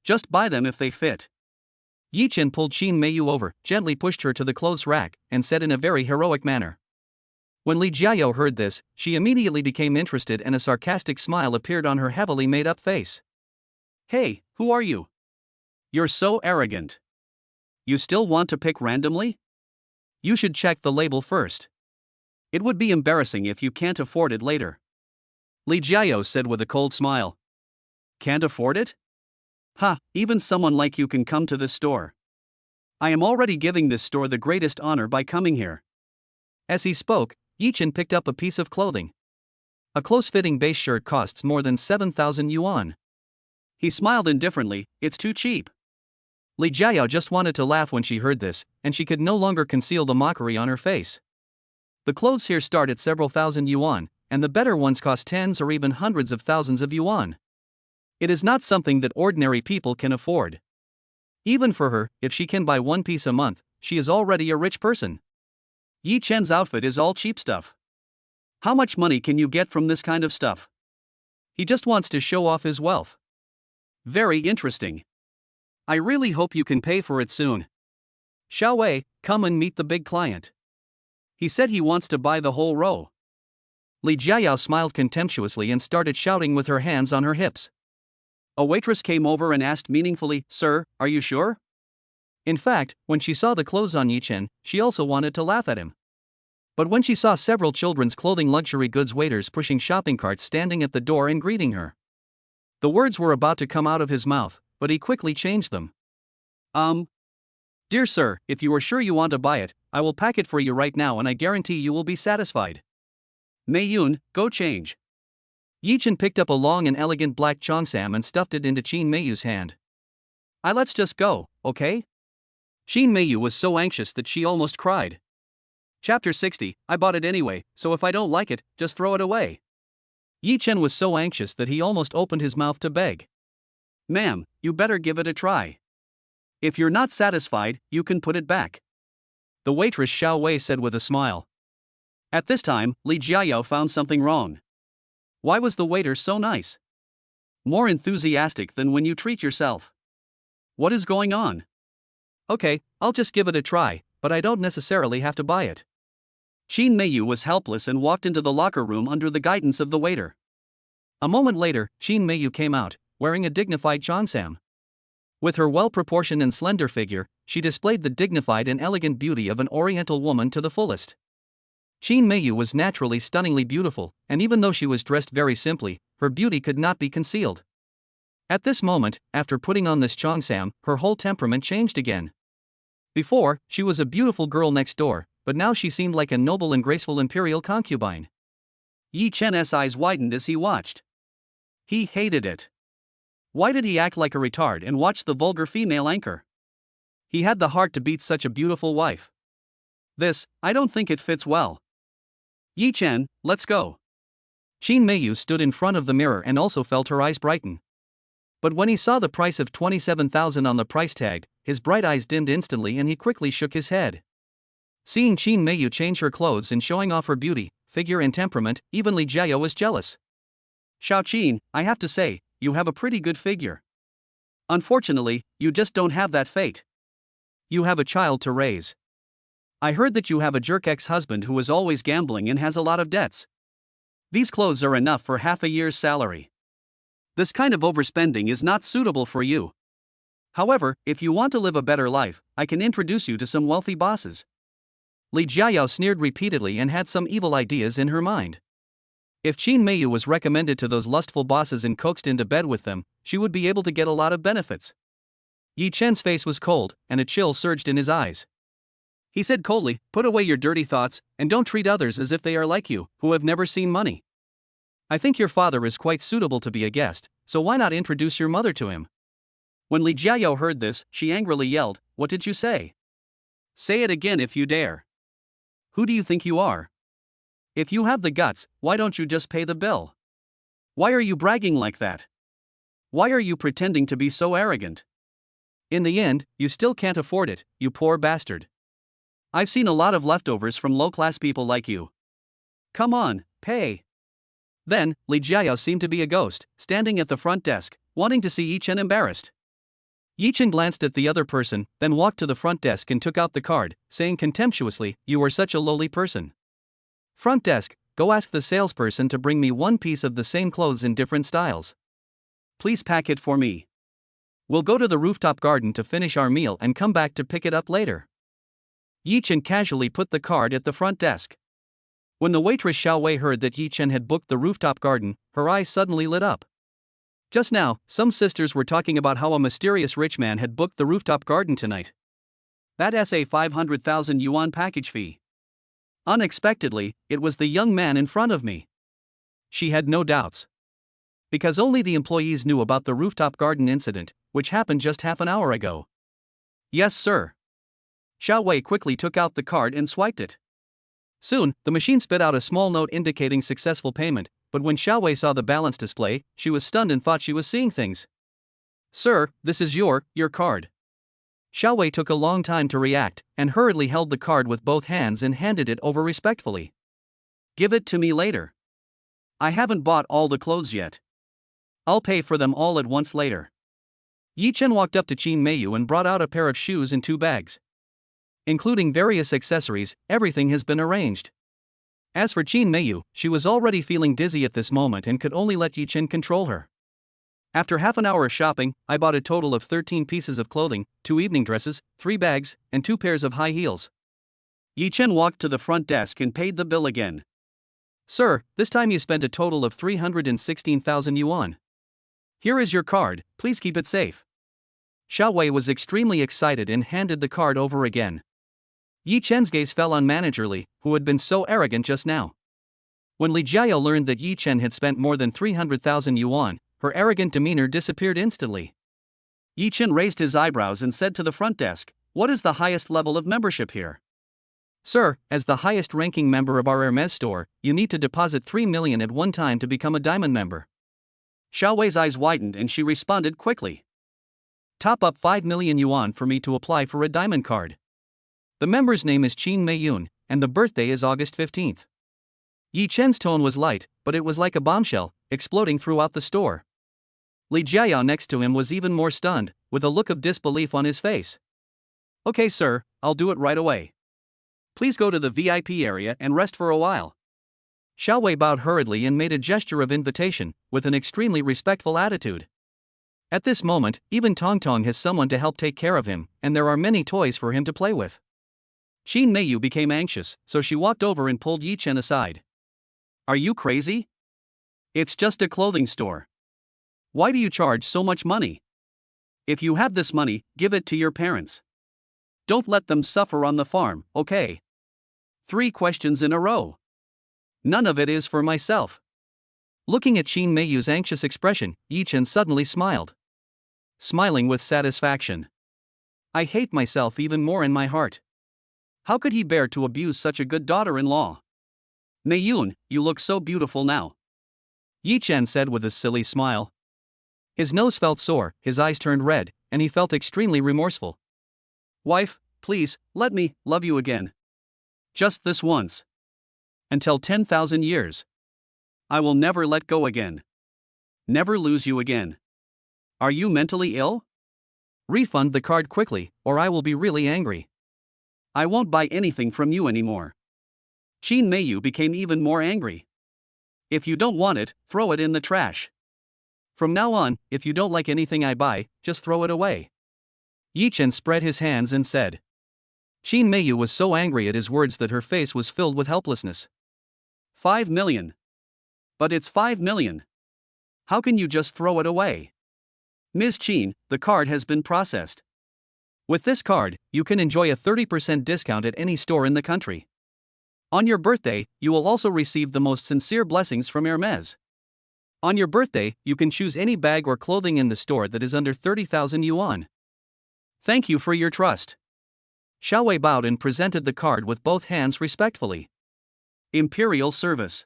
Just buy them if they fit. Yichen pulled Qin Meiyu over, gently pushed her to the clothes rack, and said in a very heroic manner. When Li Jiayao heard this, she immediately became interested and a sarcastic smile appeared on her heavily made-up face. Hey, who are you? You're so arrogant. You still want to pick randomly? You should check the label first. It would be embarrassing if you can't afford it later. Li Jiayao said with a cold smile. Can't afford it? Ha, even someone like you can come to this store. I am already giving this store the greatest honor by coming here. As he spoke, Yichen picked up a piece of clothing. A close-fitting base shirt costs more than 7,000 yuan. He smiled indifferently, it's too cheap. Li Jiayao just wanted to laugh when she heard this, and she could no longer conceal the mockery on her face. The clothes here start at several thousand yuan, and the better ones cost tens or even hundreds of thousands of yuan. It is not something that ordinary people can afford. Even for her, if she can buy one piece a month, she is already a rich person. Yi Chen's outfit is all cheap stuff. How much money can you get from this kind of stuff? He just wants to show off his wealth. Very interesting. I really hope you can pay for it soon. Xiao Wei, come and meet the big client. He said he wants to buy the whole row. Li Jiayao smiled contemptuously and started shouting with her hands on her hips. A waitress came over and asked meaningfully, Sir, are you sure? In fact, when she saw the clothes on Yi Chen, she also wanted to laugh at him. But when she saw several children's clothing luxury goods waiters pushing shopping carts standing at the door and greeting her, the words were about to come out of his mouth, but he quickly changed them. Dear sir, if you are sure you want to buy it, I will pack it for you right now and I guarantee you will be satisfied. Mei Yun, go change. Yi Chen picked up a long and elegant black cheongsam and stuffed it into Qin Meiyu's hand. Let's just go, okay? Qin Meiyu was so anxious that she almost cried. Chapter 60, I bought it anyway, so if I don't like it, just throw it away. Yi Chen was so anxious that he almost opened his mouth to beg. Ma'am, you better give it a try. If you're not satisfied, you can put it back. The waitress Xiao Wei said with a smile. At this time, Li Jiayao found something wrong. Why was the waiter so nice? More enthusiastic than when you treat yourself. What is going on? Okay, I'll just give it a try, but I don't necessarily have to buy it. Qin Meiyu was helpless and walked into the locker room under the guidance of the waiter. A moment later, Qin Meiyu came out, wearing a dignified cheongsam. With her well-proportioned and slender figure, she displayed the dignified and elegant beauty of an Oriental woman to the fullest. Qin Meiyu was naturally stunningly beautiful, and even though she was dressed very simply, her beauty could not be concealed. At this moment, after putting on this cheongsam, her whole temperament changed again. Before, she was a beautiful girl next door, but now she seemed like a noble and graceful imperial concubine. Yi Chen's eyes widened as he watched. He hated it. Why did he act like a retard and watch the vulgar female anchor? He had the heart to beat such a beautiful wife. I don't think it fits well. Yi Chen, let's go. Qin Meiyu stood in front of the mirror and also felt her eyes brighten. But when he saw the price of 27,000 on the price tag, his bright eyes dimmed instantly and he quickly shook his head. Seeing Qin Meiyu change her clothes and showing off her beauty, figure and temperament, even Li Jiayao was jealous. Xiaoqin, I have to say, you have a pretty good figure. Unfortunately, you just don't have that fate. You have a child to raise. I heard that you have a jerk ex-husband who is always gambling and has a lot of debts. These clothes are enough for half a year's salary. This kind of overspending is not suitable for you. However, if you want to live a better life, I can introduce you to some wealthy bosses. Li Jiayao sneered repeatedly and had some evil ideas in her mind. If Qin Meiyu was recommended to those lustful bosses and coaxed into bed with them, she would be able to get a lot of benefits. Yi Chen's face was cold, and a chill surged in his eyes. He said coldly, put away your dirty thoughts, and don't treat others as if they are like you, who have never seen money. I think your father is quite suitable to be a guest, so why not introduce your mother to him? When Li Jiayao heard this, she angrily yelled, what did you say? Say it again if you dare. Who do you think you are? If you have the guts, why don't you just pay the bill? Why are you bragging like that? Why are you pretending to be so arrogant? In the end, you still can't afford it, you poor bastard. I've seen a lot of leftovers from low-class people like you. Come on, pay. Then, Li Jiayao seemed to be a ghost, standing at the front desk, wanting to see Yi Chen embarrassed. Yi Chen glanced at the other person, then walked to the front desk and took out the card, saying contemptuously, you are such a lowly person. Front desk, go ask the salesperson to bring me one piece of the same clothes in different styles. Please pack it for me. We'll go to the rooftop garden to finish our meal and come back to pick it up later. Yi Chen casually put the card at the front desk. When the waitress Xiao Wei heard that Yi Chen had booked the rooftop garden, her eyes suddenly lit up. Just now, some sisters were talking about how a mysterious rich man had booked the rooftop garden tonight. That's a 500,000 yuan package fee. Unexpectedly, it was the young man in front of me. She had no doubts. Because only the employees knew about the rooftop garden incident, which happened just half an hour ago. Yes, sir. Xiao Wei quickly took out the card and swiped it. Soon, the machine spit out a small note indicating successful payment, but when Xiao Wei saw the balance display, she was stunned and thought she was seeing things. Sir, this is your card. Xiao Wei took a long time to react, and hurriedly held the card with both hands and handed it over respectfully. Give it to me later. I haven't bought all the clothes yet. I'll pay for them all at once later. Yi Chen walked up to Qin Meiyu and brought out a pair of shoes and 2 bags. Including various accessories, everything has been arranged. As for Qin Meiyu, she was already feeling dizzy at this moment and could only let Yi Chen control her. After half an hour of shopping, I bought a total of 13 pieces of clothing, 2 evening dresses, 3 bags, and 2 pairs of high heels. Yi Chen walked to the front desk and paid the bill again. Sir, this time you spent a total of 316,000 yuan. Here is your card, please keep it safe. Xiao Wei was extremely excited and handed the card over again. Yi Chen's gaze fell on Manager Li, who had been so arrogant just now. When Li Jiao learned that Yi Chen had spent more than 300,000 yuan, her arrogant demeanor disappeared instantly. Yi Chen raised his eyebrows and said to the front desk, "What is the highest level of membership here?" Sir, as the highest ranking member of our Hermes store, you need to deposit 3 million at one time to become a diamond member. Xiao Wei's eyes widened and she responded quickly. Top up 5 million yuan for me to apply for a diamond card. The member's name is Qin Meiyun, and the birthday is August 15th. Yi Chen's tone was light, but it was like a bombshell, exploding throughout the store. Li Jiao next to him was even more stunned, with a look of disbelief on his face. Okay, sir, I'll do it right away. Please go to the VIP area and rest for a while. Xiao Wei bowed hurriedly and made a gesture of invitation, with an extremely respectful attitude. At this moment, even Tong Tong has someone to help take care of him, and there are many toys for him to play with. Qin Meiyu became anxious, so she walked over and pulled Yi Chen aside. Are you crazy? It's just a clothing store. Why do you charge so much money? If you have this money, give it to your parents. Don't let them suffer on the farm, okay? 3 questions in a row. None of it is for myself. Looking at Qin Meiyu's anxious expression, Yi Chen suddenly smiled. Smiling with satisfaction. I hate myself even more in my heart. How could he bear to abuse such a good daughter-in-law? Meiyun, you look so beautiful now. Yi Chen said with a silly smile. His nose felt sore, his eyes turned red, and he felt extremely remorseful. Wife, please, let me love you again. Just this once. Until 10,000 years. I will never let go again. Never lose you again. Are you mentally ill? Refund the card quickly, or I will be really angry. I won't buy anything from you anymore. Qin Meiyu became even more angry. If you don't want it, throw it in the trash. From now on, if you don't like anything I buy, just throw it away. Yi Chen spread his hands and said. Qin Meiyu was so angry at his words that her face was filled with helplessness. 5 million. But it's 5 million. How can you just throw it away? Ms. Qin, the card has been processed. With this card, you can enjoy a 30% discount at any store in the country. On your birthday, you will also receive the most sincere blessings from Hermes. On your birthday, you can choose any bag or clothing in the store that is under 30,000 yuan. Thank you for your trust. Xiao Wei bowed and presented the card with both hands respectfully. Imperial service.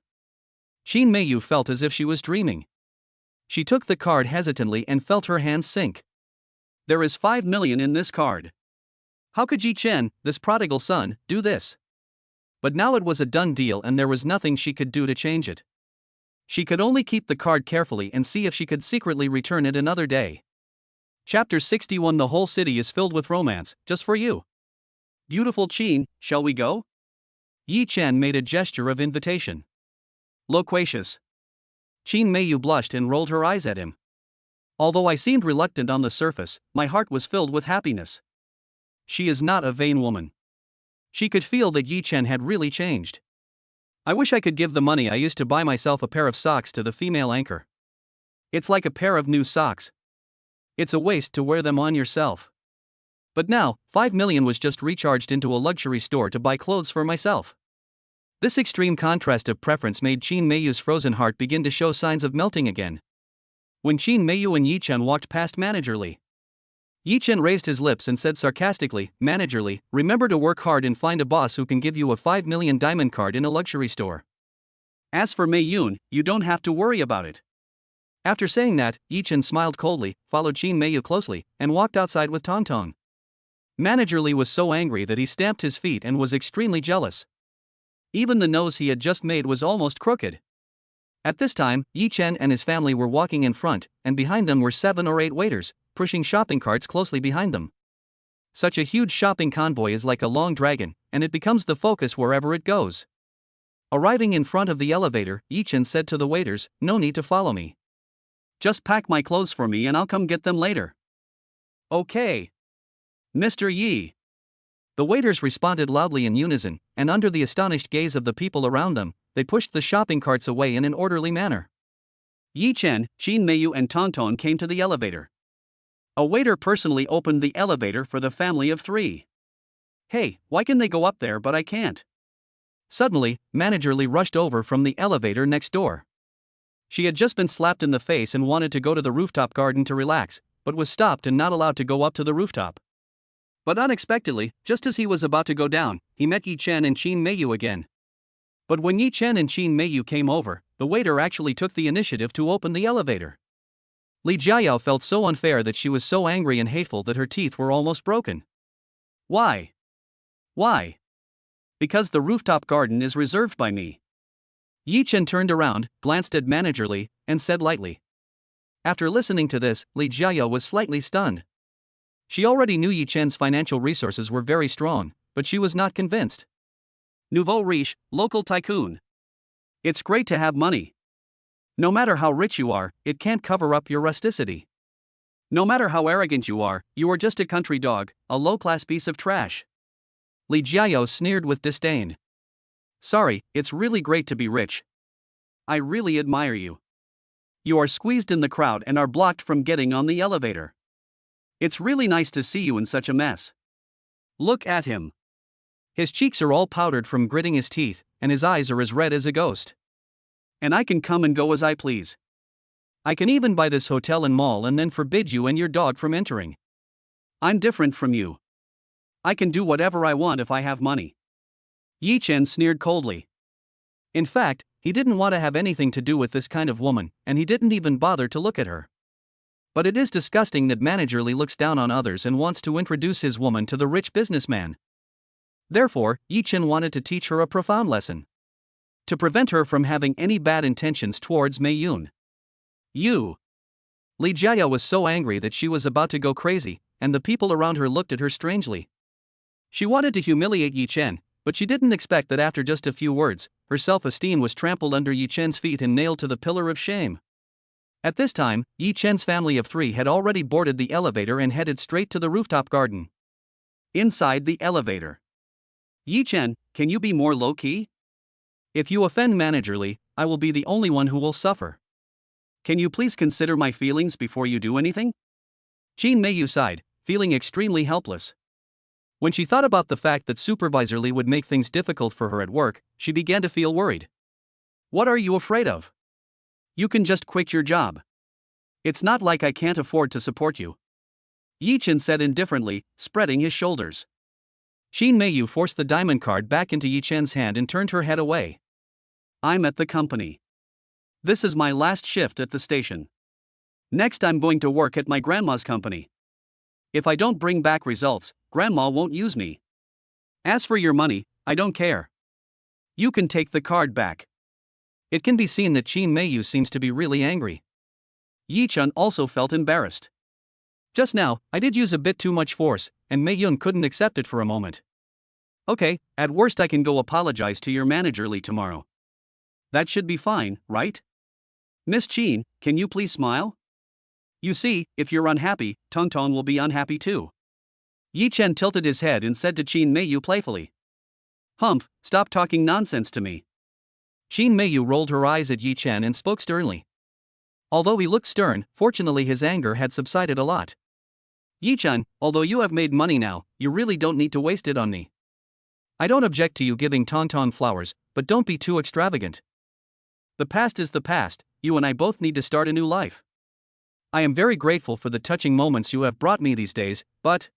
Qin Meiyu felt as if she was dreaming. She took the card hesitantly and felt her hands sink. There is 5 million in this card. How could Yi Chen, this prodigal son, do this? But now it was a done deal and there was nothing she could do to change it. She could only keep the card carefully and see if she could secretly return it another day. Chapter 61. The whole city is filled with romance, just for you. Beautiful Qin, shall we go? Yi Chen made a gesture of invitation. Loquacious. Qin Meiyu blushed and rolled her eyes at him. Although I seemed reluctant on the surface, my heart was filled with happiness. She is not a vain woman. She could feel that Yi Chen had really changed. I wish I could give the money I used to buy myself a pair of socks to the female anchor. It's like a pair of new socks. It's a waste to wear them on yourself. But now, 5 million was just recharged into a luxury store to buy clothes for myself. This extreme contrast of preference made Qin Meiyu's frozen heart begin to show signs of melting again. When Qin Meiyu and Yi Chen walked past Manager Li, Yi Chen raised his lips and said sarcastically, Manager Li, remember to work hard and find a boss who can give you a 5 million diamond card in a luxury store. As for Meiyun, you don't have to worry about it. After saying that, Yi Chen smiled coldly, followed Qin Meiyu closely, and walked outside with Tong Tong. Manager Li was so angry that he stamped his feet and was extremely jealous. Even the nose he had just made was almost crooked. At this time, Yi Chen and his family were walking in front, and behind them were 7 or 8 waiters, pushing shopping carts closely behind them. Such a huge shopping convoy is like a long dragon, and it becomes the focus wherever it goes. Arriving in front of the elevator, Yi Chen said to the waiters, "No need to follow me. Just pack my clothes for me and I'll come get them later. Okay. Mr. Yi. The waiters responded loudly in unison, and under the astonished gaze of the people around them, they pushed the shopping carts away in an orderly manner. Yi Chen, Qin Meiyu and Tonton came to the elevator. A waiter personally opened the elevator for the family of 3. Hey, why can they go up there but I can't? Suddenly, Manager Li rushed over from the elevator next door. She had just been slapped in the face and wanted to go to the rooftop garden to relax, but was stopped and not allowed to go up to the rooftop. But unexpectedly, just as he was about to go down, he met Yi Chen and Qin Meiyu again. But when Yi Chen and Qin Meiyu came over, the waiter actually took the initiative to open the elevator. Li Jiayao felt so unfair that she was so angry and hateful that her teeth were almost broken. Why? Why? Because the rooftop garden is reserved by me. Yi Chen turned around, glanced at Manager Li, and said lightly. After listening to this, Li Jiayao was slightly stunned. She already knew Yi Chen's financial resources were very strong, but she was not convinced. Nouveau riche, local tycoon. It's great to have money. No matter how rich you are, it can't cover up your rusticity. No matter how arrogant you are just a country dog, a low-class piece of trash. Li Jiayao sneered with disdain. Sorry, it's really great to be rich. I really admire you. You are squeezed in the crowd and are blocked from getting on the elevator. It's really nice to see you in such a mess. Look at him. His cheeks are all powdered from gritting his teeth, and his eyes are as red as a ghost. And I can come and go as I please. I can even buy this hotel and mall and then forbid you and your dog from entering. I'm different from you. I can do whatever I want if I have money. Yi Chen sneered coldly. In fact, he didn't want to have anything to do with this kind of woman, and he didn't even bother to look at her. But it is disgusting that Manager Li looks down on others and wants to introduce his woman to the rich businessman. Therefore, Yi Chen wanted to teach her a profound lesson. To prevent her from having any bad intentions towards Mei Yun. You! Li Jiayao was so angry that she was about to go crazy, and the people around her looked at her strangely. She wanted to humiliate Yi Chen, but she didn't expect that after just a few words, her self-esteem was trampled under Yi Chen's feet and nailed to the pillar of shame. At this time, Yi Chen's family of 3 had already boarded the elevator and headed straight to the rooftop garden. Inside the elevator. Yi Chen, can you be more low-key? If you offend Manager Li, I will be the only one who will suffer. Can you please consider my feelings before you do anything? Qin Meiyu sighed, feeling extremely helpless. When she thought about the fact that Supervisor Li would make things difficult for her at work, she began to feel worried. What are you afraid of? You can just quit your job. It's not like I can't afford to support you. Yi Chen said indifferently, spreading his shoulders. Qin Meiyu forced the diamond card back into Yi Chen's hand and turned her head away. I'm at the company. This is my last shift at the station. Next I'm going to work at my grandma's company. If I don't bring back results, Grandma won't use me. As for your money, I don't care. You can take the card back. It can be seen that Qin Meiyu seems to be really angry. Yi Chen also felt embarrassed. Just now, I did use a bit too much force, and Mei Yun couldn't accept it for a moment. Okay, at worst I can go apologize to your Manager Li tomorrow. That should be fine, right? Miss Qin, can you please smile? You see, if you're unhappy, Tonton will be unhappy too. Yi Chen tilted his head and said to Qin Meiyu playfully. Humph, stop talking nonsense to me. Qin Meiyu rolled her eyes at Yi Chen and spoke sternly. Although he looked stern, fortunately his anger had subsided a lot. Yi Chen, although you have made money now, you really don't need to waste it on me. I don't object to you giving Tonton flowers, but don't be too extravagant. The past is the past, you and I both need to start a new life. I am very grateful for the touching moments you have brought me these days, but...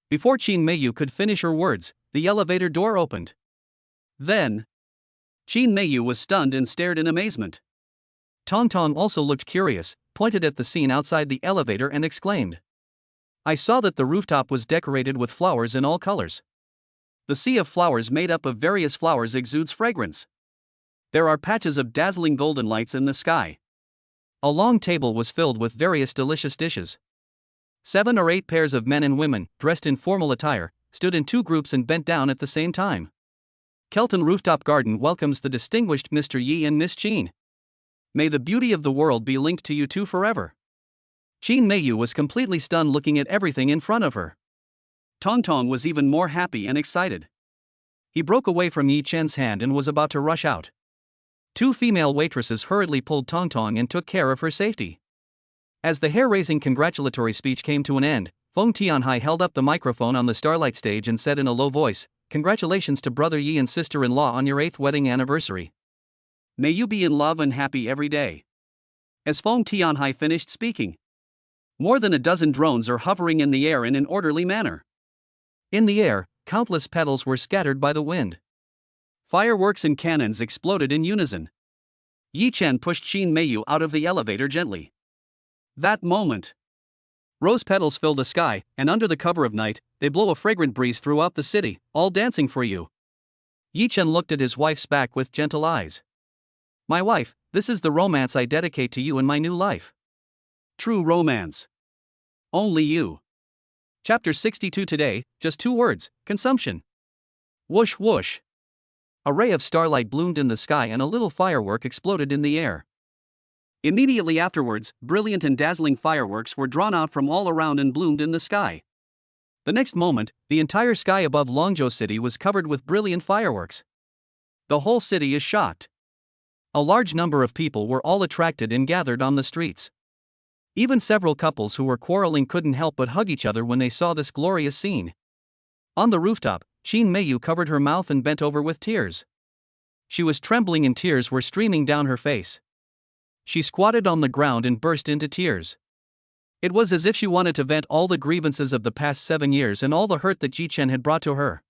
Before Qin Meiyu could finish her words, the elevator door opened. Then... Qin Meiyu was stunned and stared in amazement. Tonton also looked curious, pointed at the scene outside the elevator and exclaimed. I saw that the rooftop was decorated with flowers in all colors. The sea of flowers made up of various flowers exudes fragrance. There are patches of dazzling golden lights in the sky. A long table was filled with various delicious dishes. 7 or 8 pairs of men and women, dressed in formal attire, stood in 2 groups and bent down at the same time. Kelton Rooftop Garden welcomes the distinguished Mr. Yi and Miss Qin. May the beauty of the world be linked to you two forever. Qin Meiyu was completely stunned looking at everything in front of her. Tong Tong was even more happy and excited. He broke away from Yi Chen's hand and was about to rush out. Two female waitresses hurriedly pulled Tong Tong and took care of her safety. As the hair-raising congratulatory speech came to an end, Feng Tianhai held up the microphone on the starlight stage and said in a low voice, "Congratulations to brother Yi and sister-in-law on your 8th wedding anniversary. May you be in love and happy every day." As Feng Tianhai finished speaking, more than a dozen drones are hovering in the air in an orderly manner. In the air, countless petals were scattered by the wind. Fireworks and cannons exploded in unison. Yi Chen pushed Qin Meiyu out of the elevator gently. That moment, rose petals fill the sky, and under the cover of night, they blow a fragrant breeze throughout the city, all dancing for you. Yi Chen looked at his wife's back with gentle eyes. "My wife, this is the romance I dedicate to you in my new life. True romance. Only you." Chapter 62 today, just 2 words, consumption. Whoosh whoosh. A ray of starlight bloomed in the sky and a little firework exploded in the air. Immediately afterwards, brilliant and dazzling fireworks were drawn out from all around and bloomed in the sky. The next moment, the entire sky above Longzhou City was covered with brilliant fireworks. The whole city is shocked. A large number of people were all attracted and gathered on the streets. Even several couples who were quarreling couldn't help but hug each other when they saw this glorious scene. On the rooftop, Qin Meiyu covered her mouth and bent over with tears. She was trembling and tears were streaming down her face. She squatted on the ground and burst into tears. It was as if she wanted to vent all the grievances of the past 7 years and all the hurt that Yi Chen had brought to her.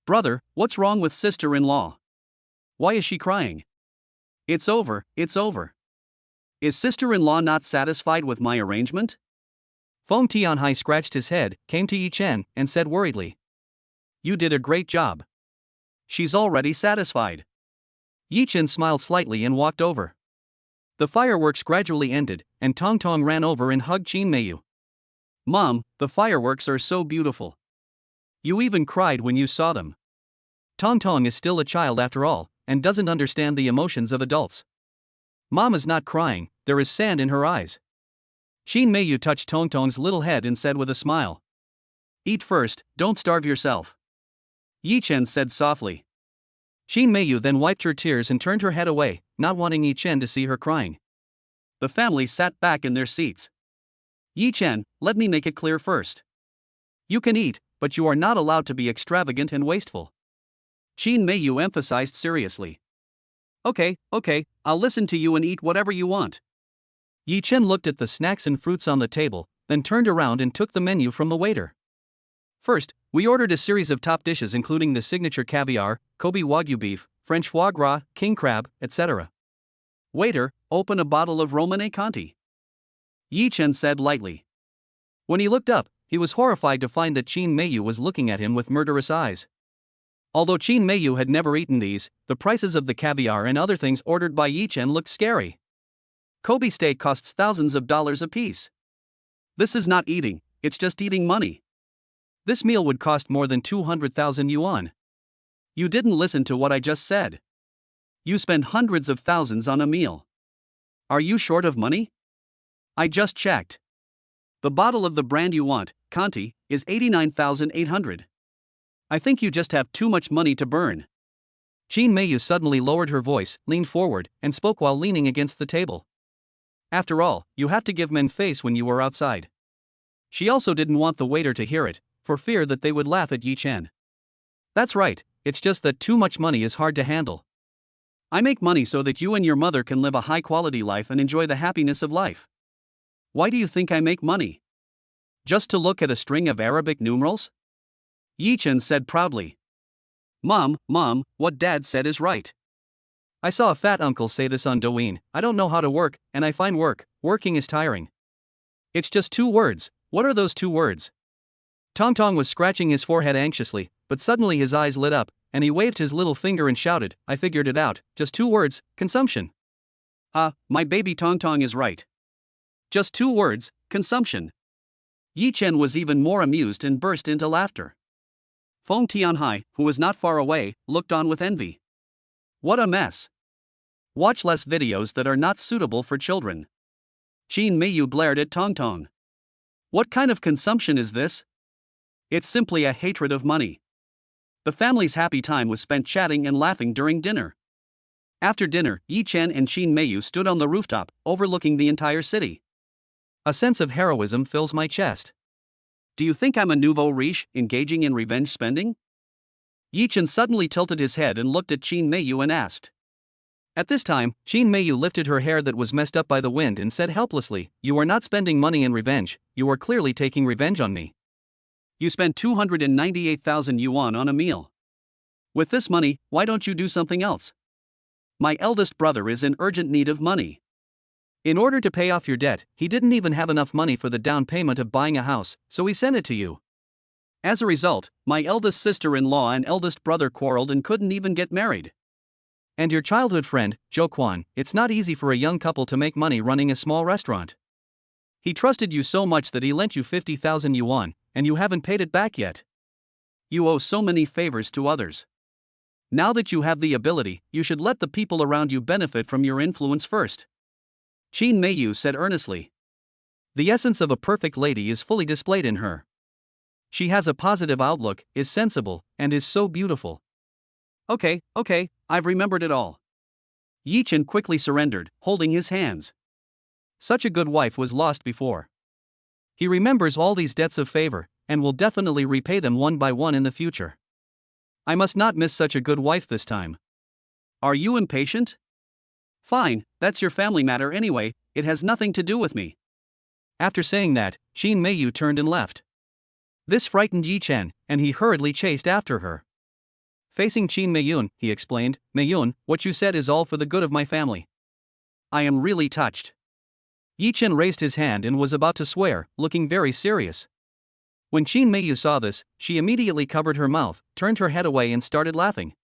"Brother, what's wrong with sister-in-law? Why is she crying? It's over, it's over. Is sister-in-law not satisfied with my arrangement?" Feng Tianhai scratched his head, came to Yi Chen, and said worriedly, "You did a great job. She's already satisfied." Yi Chen smiled slightly and walked over. The fireworks gradually ended, and Tong Tong ran over and hugged Qin Meiyu. "Mom, the fireworks are so beautiful. You even cried when you saw them." Tong Tong is still a child after all, and doesn't understand the emotions of adults. Mom is not crying, there is sand in her eyes. Qin Meiyu touched Tong Tong's little head and said with a smile, "Eat first, don't starve yourself." Yi Chen said softly. Qin Meiyu then wiped her tears and turned her head away, not wanting Yi Chen to see her crying. The family sat back in their seats. "Yi Chen, let me make it clear first. You can eat, but you are not allowed to be extravagant and wasteful." Qin Meiyu emphasized seriously. Okay, I'll listen to you and eat whatever you want." Yi Chen looked at the snacks and fruits on the table, then turned around and took the menu from the waiter. "First, we ordered a series of top dishes including the signature caviar, Kobe Wagyu beef, French foie gras, king crab, etc. Waiter, open a bottle of Romanée Conti." Yi Chen said lightly. When he looked up, he was horrified to find that Qin Meiyu was looking at him with murderous eyes. Although Qin Meiyu had never eaten these, the prices of the caviar and other things ordered by Yi Chen looked scary. Kobe steak costs thousands of dollars apiece. This is not eating, it's just eating money. This meal would cost more than 200,000 yuan. You didn't listen to what I just said. You spend hundreds of thousands on a meal. Are you short of money? I just checked. The bottle of the brand you want, Conti, is 89,800. I think you just have too much money to burn." Qin Meiyu suddenly lowered her voice, leaned forward, and spoke while leaning against the table. "After all, you have to give men face when you are outside." She also didn't want the waiter to hear it, for fear that they would laugh at Yi Chen. "That's right, it's just that too much money is hard to handle. I make money so that you and your mother can live a high-quality life and enjoy the happiness of life. Why do you think I make money? Just to look at a string of Arabic numerals?" Yi Chen said proudly. Mom, what Dad said is right. I saw a fat uncle say this on Douyin. I don't know how to work, and I find working is tiring. It's just 2 words, what are those 2 words? Tong Tong was scratching his forehead anxiously, but suddenly his eyes lit up, and he waved his little finger and shouted, "I figured it out, just 2 words, consumption." My baby Tong Tong is right. Just 2 words, consumption. Yi Chen was even more amused and burst into laughter. Feng Tianhai, who was not far away, looked on with envy. What a mess. Watch less videos that are not suitable for children. Shin Meiyu glared at Tongtong. What kind of consumption is this? It's simply a hatred of money. The family's happy time was spent chatting and laughing during dinner. After dinner, Yi Chen and Shin Meiyu stood on the rooftop, overlooking the entire city. A sense of heroism fills my chest. Do you think I'm a nouveau riche, engaging in revenge spending? Yi Chen suddenly tilted his head and looked at Shin Meiyu and asked. At this time, Shin Meiyu lifted her hair that was messed up by the wind and said helplessly, "You are not spending money in revenge, you are clearly taking revenge on me." You spent 298,000 yuan on a meal. With this money, why don't you do something else? My eldest brother is in urgent need of money. In order to pay off your debt, he didn't even have enough money for the down payment of buying a house, so he sent it to you. As a result, my eldest sister-in-law and eldest brother quarreled and couldn't even get married. And your childhood friend, Zhou Quan, it's not easy for a young couple to make money running a small restaurant. He trusted you so much that he lent you 50,000 yuan, and you haven't paid it back yet. You owe so many favors to others. Now that you have the ability, you should let the people around you benefit from your influence first. Shin Meiyu said earnestly. The essence of a perfect lady is fully displayed in her. She has a positive outlook, is sensible, and is so beautiful. Okay, I've remembered it all. Yi Chen quickly surrendered, holding his hands. Such a good wife was lost before. He remembers all these debts of favor, and will definitely repay them one by one in the future. I must not miss such a good wife this time. Are you impatient? Fine, that's your family matter anyway, it has nothing to do with me. After saying that, Shin Meiyu turned and left. This frightened Yi Chen, and he hurriedly chased after her. Facing Shin Meiyun, he explained, "Meiyun, what you said is all for the good of my family." I am really touched. Yi Chen raised his hand and was about to swear, looking very serious. When Shin Meiyu saw this, she immediately covered her mouth, turned her head away and started laughing.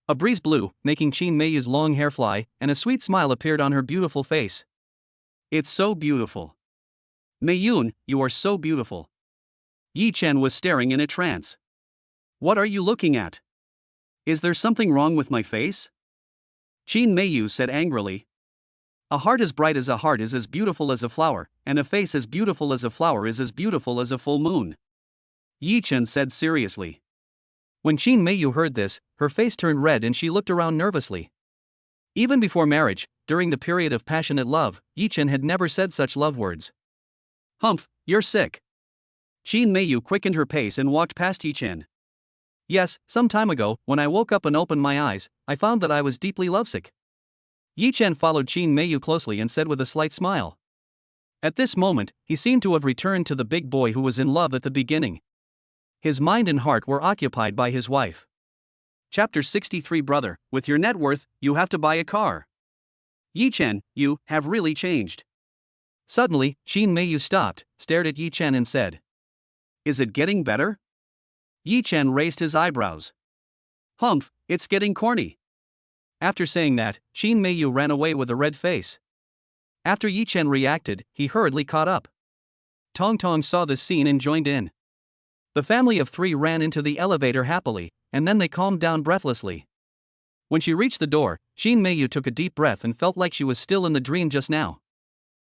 A breeze blew, making Shin Meiyu's long hair fly, and a sweet smile appeared on her beautiful face. It's so beautiful. Meiyun, you are so beautiful. Yi Chen was staring in a trance. What are you looking at? Is there something wrong with my face? Shin Meiyu said angrily. A heart as bright as a heart is as beautiful as a flower, and a face as beautiful as a flower is as beautiful as a full moon. Yi Chen said seriously. When Shin Meiyu heard this, her face turned red and she looked around nervously. Even before marriage, during the period of passionate love, Yi Chen had never said such love words. Humph, you're sick. Shin Meiyu quickened her pace and walked past Yi Chen. Yes, some time ago, when I woke up and opened my eyes, I found that I was deeply lovesick. Yi Chen followed Shin Meiyu closely and said with a slight smile. At this moment, he seemed to have returned to the big boy who was in love at the beginning. His mind and heart were occupied by his wife. Chapter 63 Brother, with your net worth, you have to buy a car. Yi Chen, you have really changed. Suddenly, Shin Meiyu stopped, stared at Yi Chen and said. Is it getting better? Yi Chen raised his eyebrows. Humph, it's getting corny. After saying that, Shin Meiyu ran away with a red face. After Yi Chen reacted, he hurriedly caught up. Tong Tong saw this scene and joined in. The family of three ran into the elevator happily, and then they calmed down breathlessly. When she reached the door, Shin Meiyu took a deep breath and felt like she was still in the dream just now.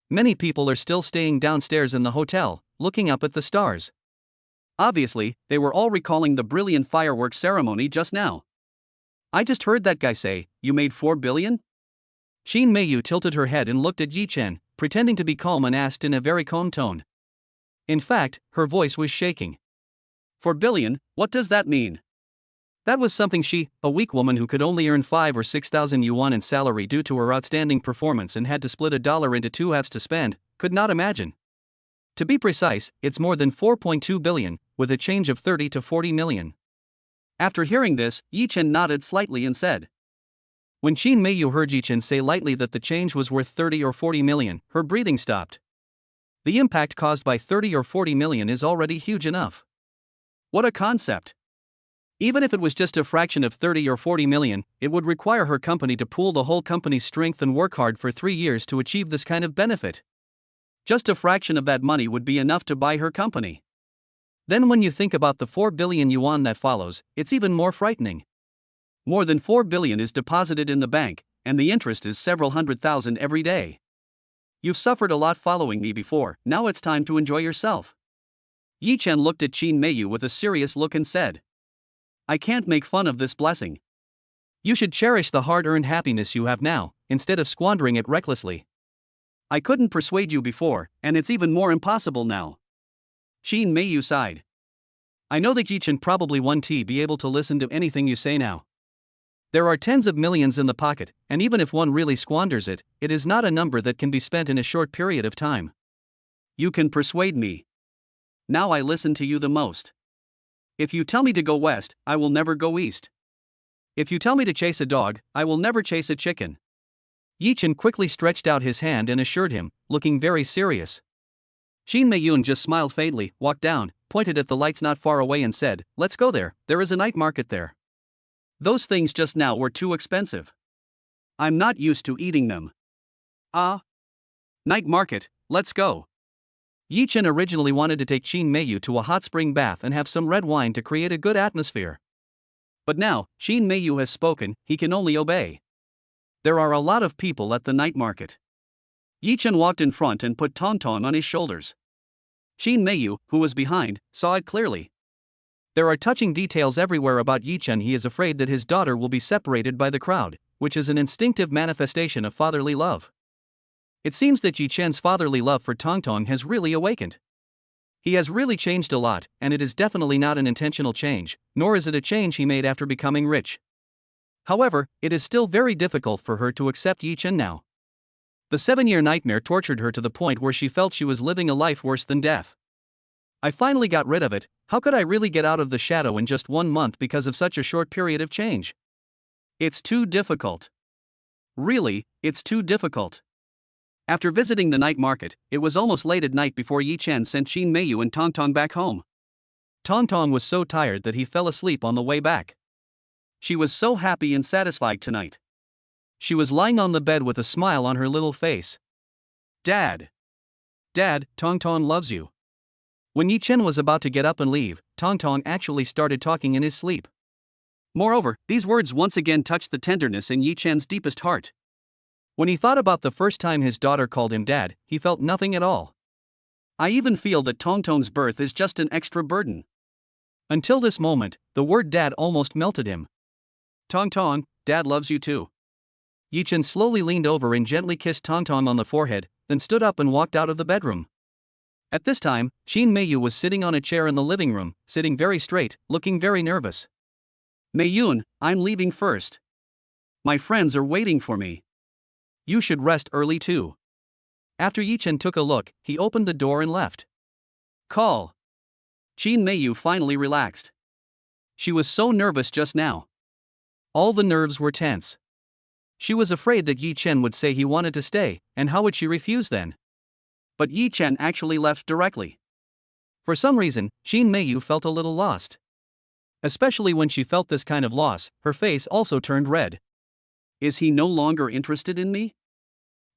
Many people are still staying downstairs in the hotel, looking up at the stars. Obviously, they were all recalling the brilliant fireworks ceremony just now. I just heard that guy say, "You made 4 billion?" Shin Meiyu tilted her head and looked at Yi Chen, pretending to be calm and asked in a very calm tone. In fact, her voice was shaking. 4 billion, what does that mean? That was something she, a weak woman who could only earn 5 or 6,000 yuan in salary due to her outstanding performance and had to split $1 into 2 halves to spend, could not imagine. To be precise, it's more than 4.2 billion, with a change of 30 to 40 million. After hearing this, Yi Chen nodded slightly and said. When Shin Meiyu heard Yi Chen say lightly that the change was worth 30 or 40 million, her breathing stopped. The impact caused by 30 or 40 million is already huge enough. What a concept! Even if it was just a fraction of 30 or 40 million, it would require her company to pool the whole company's strength and work hard for 3 years to achieve this kind of benefit. Just a fraction of that money would be enough to buy her company. Then when you think about the 4 billion yuan that follows, it's even more frightening. More than 4 billion is deposited in the bank, and the interest is several 100,000 every day. You've suffered a lot following me before, now it's time to enjoy yourself. Yi Chen looked at Qin Meiyu with a serious look and said, I can't make fun of this blessing. You should cherish the hard-earned happiness you have now, instead of squandering it recklessly. I couldn't persuade you before, and it's even more impossible now. Qin Meiyu sighed. I know that Yi Chen probably won't be able to listen to anything you say now. There are tens of millions in the pocket, and even if one really squanders it, it is not a number that can be spent in a short period of time. You can persuade me. Now I listen to you the most. If you tell me to go west, I will never go east. If you tell me to chase a dog, I will never chase a chicken. Yi Chen quickly stretched out his hand and assured him, looking very serious. Qin Meiyun just smiled faintly, walked down, pointed at the lights not far away and said, Let's go there is a night market there. Those things just now were too expensive. I'm not used to eating them. Ah. Night market, let's go. Yi Chen originally wanted to take Qin Meiyu to a hot spring bath and have some red wine to create a good atmosphere. But now, Qin Meiyu has spoken, he can only obey. There are a lot of people at the night market. Yi Chen walked in front and put Tongtong on his shoulders. Qin Meiyu, who was behind, saw it clearly. There are touching details everywhere about Yi Chen. He is afraid that his daughter will be separated by the crowd, which is an instinctive manifestation of fatherly love. It seems that Yi Chen's fatherly love for Tongtong has really awakened. He has really changed a lot, and it is definitely not an intentional change, nor is it a change he made after becoming rich. However, it is still very difficult for her to accept Yi Chen now. The 7-year nightmare tortured her to the point where she felt she was living a life worse than death. I finally got rid of it. How could I really get out of the shadow in just 1 month because of such a short period of change? It's too difficult. Really, it's too difficult. After visiting the night market, it was almost late at night before Yi Chen sent Qin Meiyu and Tongtong back home. Tongtong was so tired that he fell asleep on the way back. She was so happy and satisfied tonight. She was lying on the bed with a smile on her little face. Dad, Tongtong loves you. When Yi Chen was about to get up and leave, Tongtong actually started talking in his sleep. Moreover, these words once again touched the tenderness in Yi Chen's deepest heart. When he thought about the first time his daughter called him dad, he felt nothing at all. I even feel that Tongtong's birth is just an extra burden. Until this moment, the word dad almost melted him. Tongtong, Dad loves you too. Yi Chen slowly leaned over and gently kissed Tongtong on the forehead, then stood up and walked out of the bedroom. At this time, Qin Meiyu was sitting on a chair in the living room, sitting very straight, looking very nervous. Meiyun, I'm leaving first. My friends are waiting for me. You should rest early too. After Yi Chen took a look, he opened the door and left. Call. Qin Meiyu finally relaxed. She was so nervous just now. All the nerves were tense. She was afraid that Yi Chen would say he wanted to stay, and how would she refuse then? But Yi Chen actually left directly. For some reason, Qin Meiyu felt a little lost. Especially when she felt this kind of loss, her face also turned red. Is he no longer interested in me?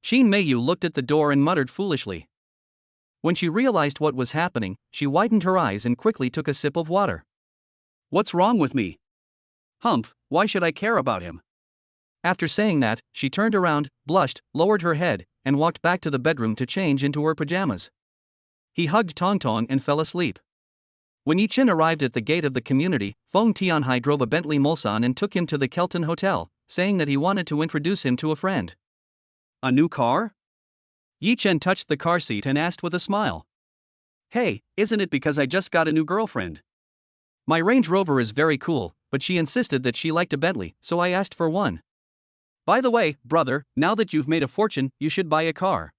Qin Meiyu looked at the door and muttered foolishly. When she realized what was happening, she widened her eyes and quickly took a sip of water. What's wrong with me? Humph, why should I care about him? After saying that, she turned around, blushed, lowered her head, and walked back to the bedroom to change into her pajamas. He hugged Tongtong and fell asleep. When Yi Chen arrived at the gate of the community, Feng Tianhai drove a Bentley Mulsanne and took him to the Kelton Hotel, saying that he wanted to introduce him to a friend. A new car? Yi Chen touched the car seat and asked with a smile. Hey, isn't it because I just got a new girlfriend? My Range Rover is very cool, but she insisted that she liked a Bentley, so I asked for one. By the way, brother, now that you've made a fortune, you should buy a car.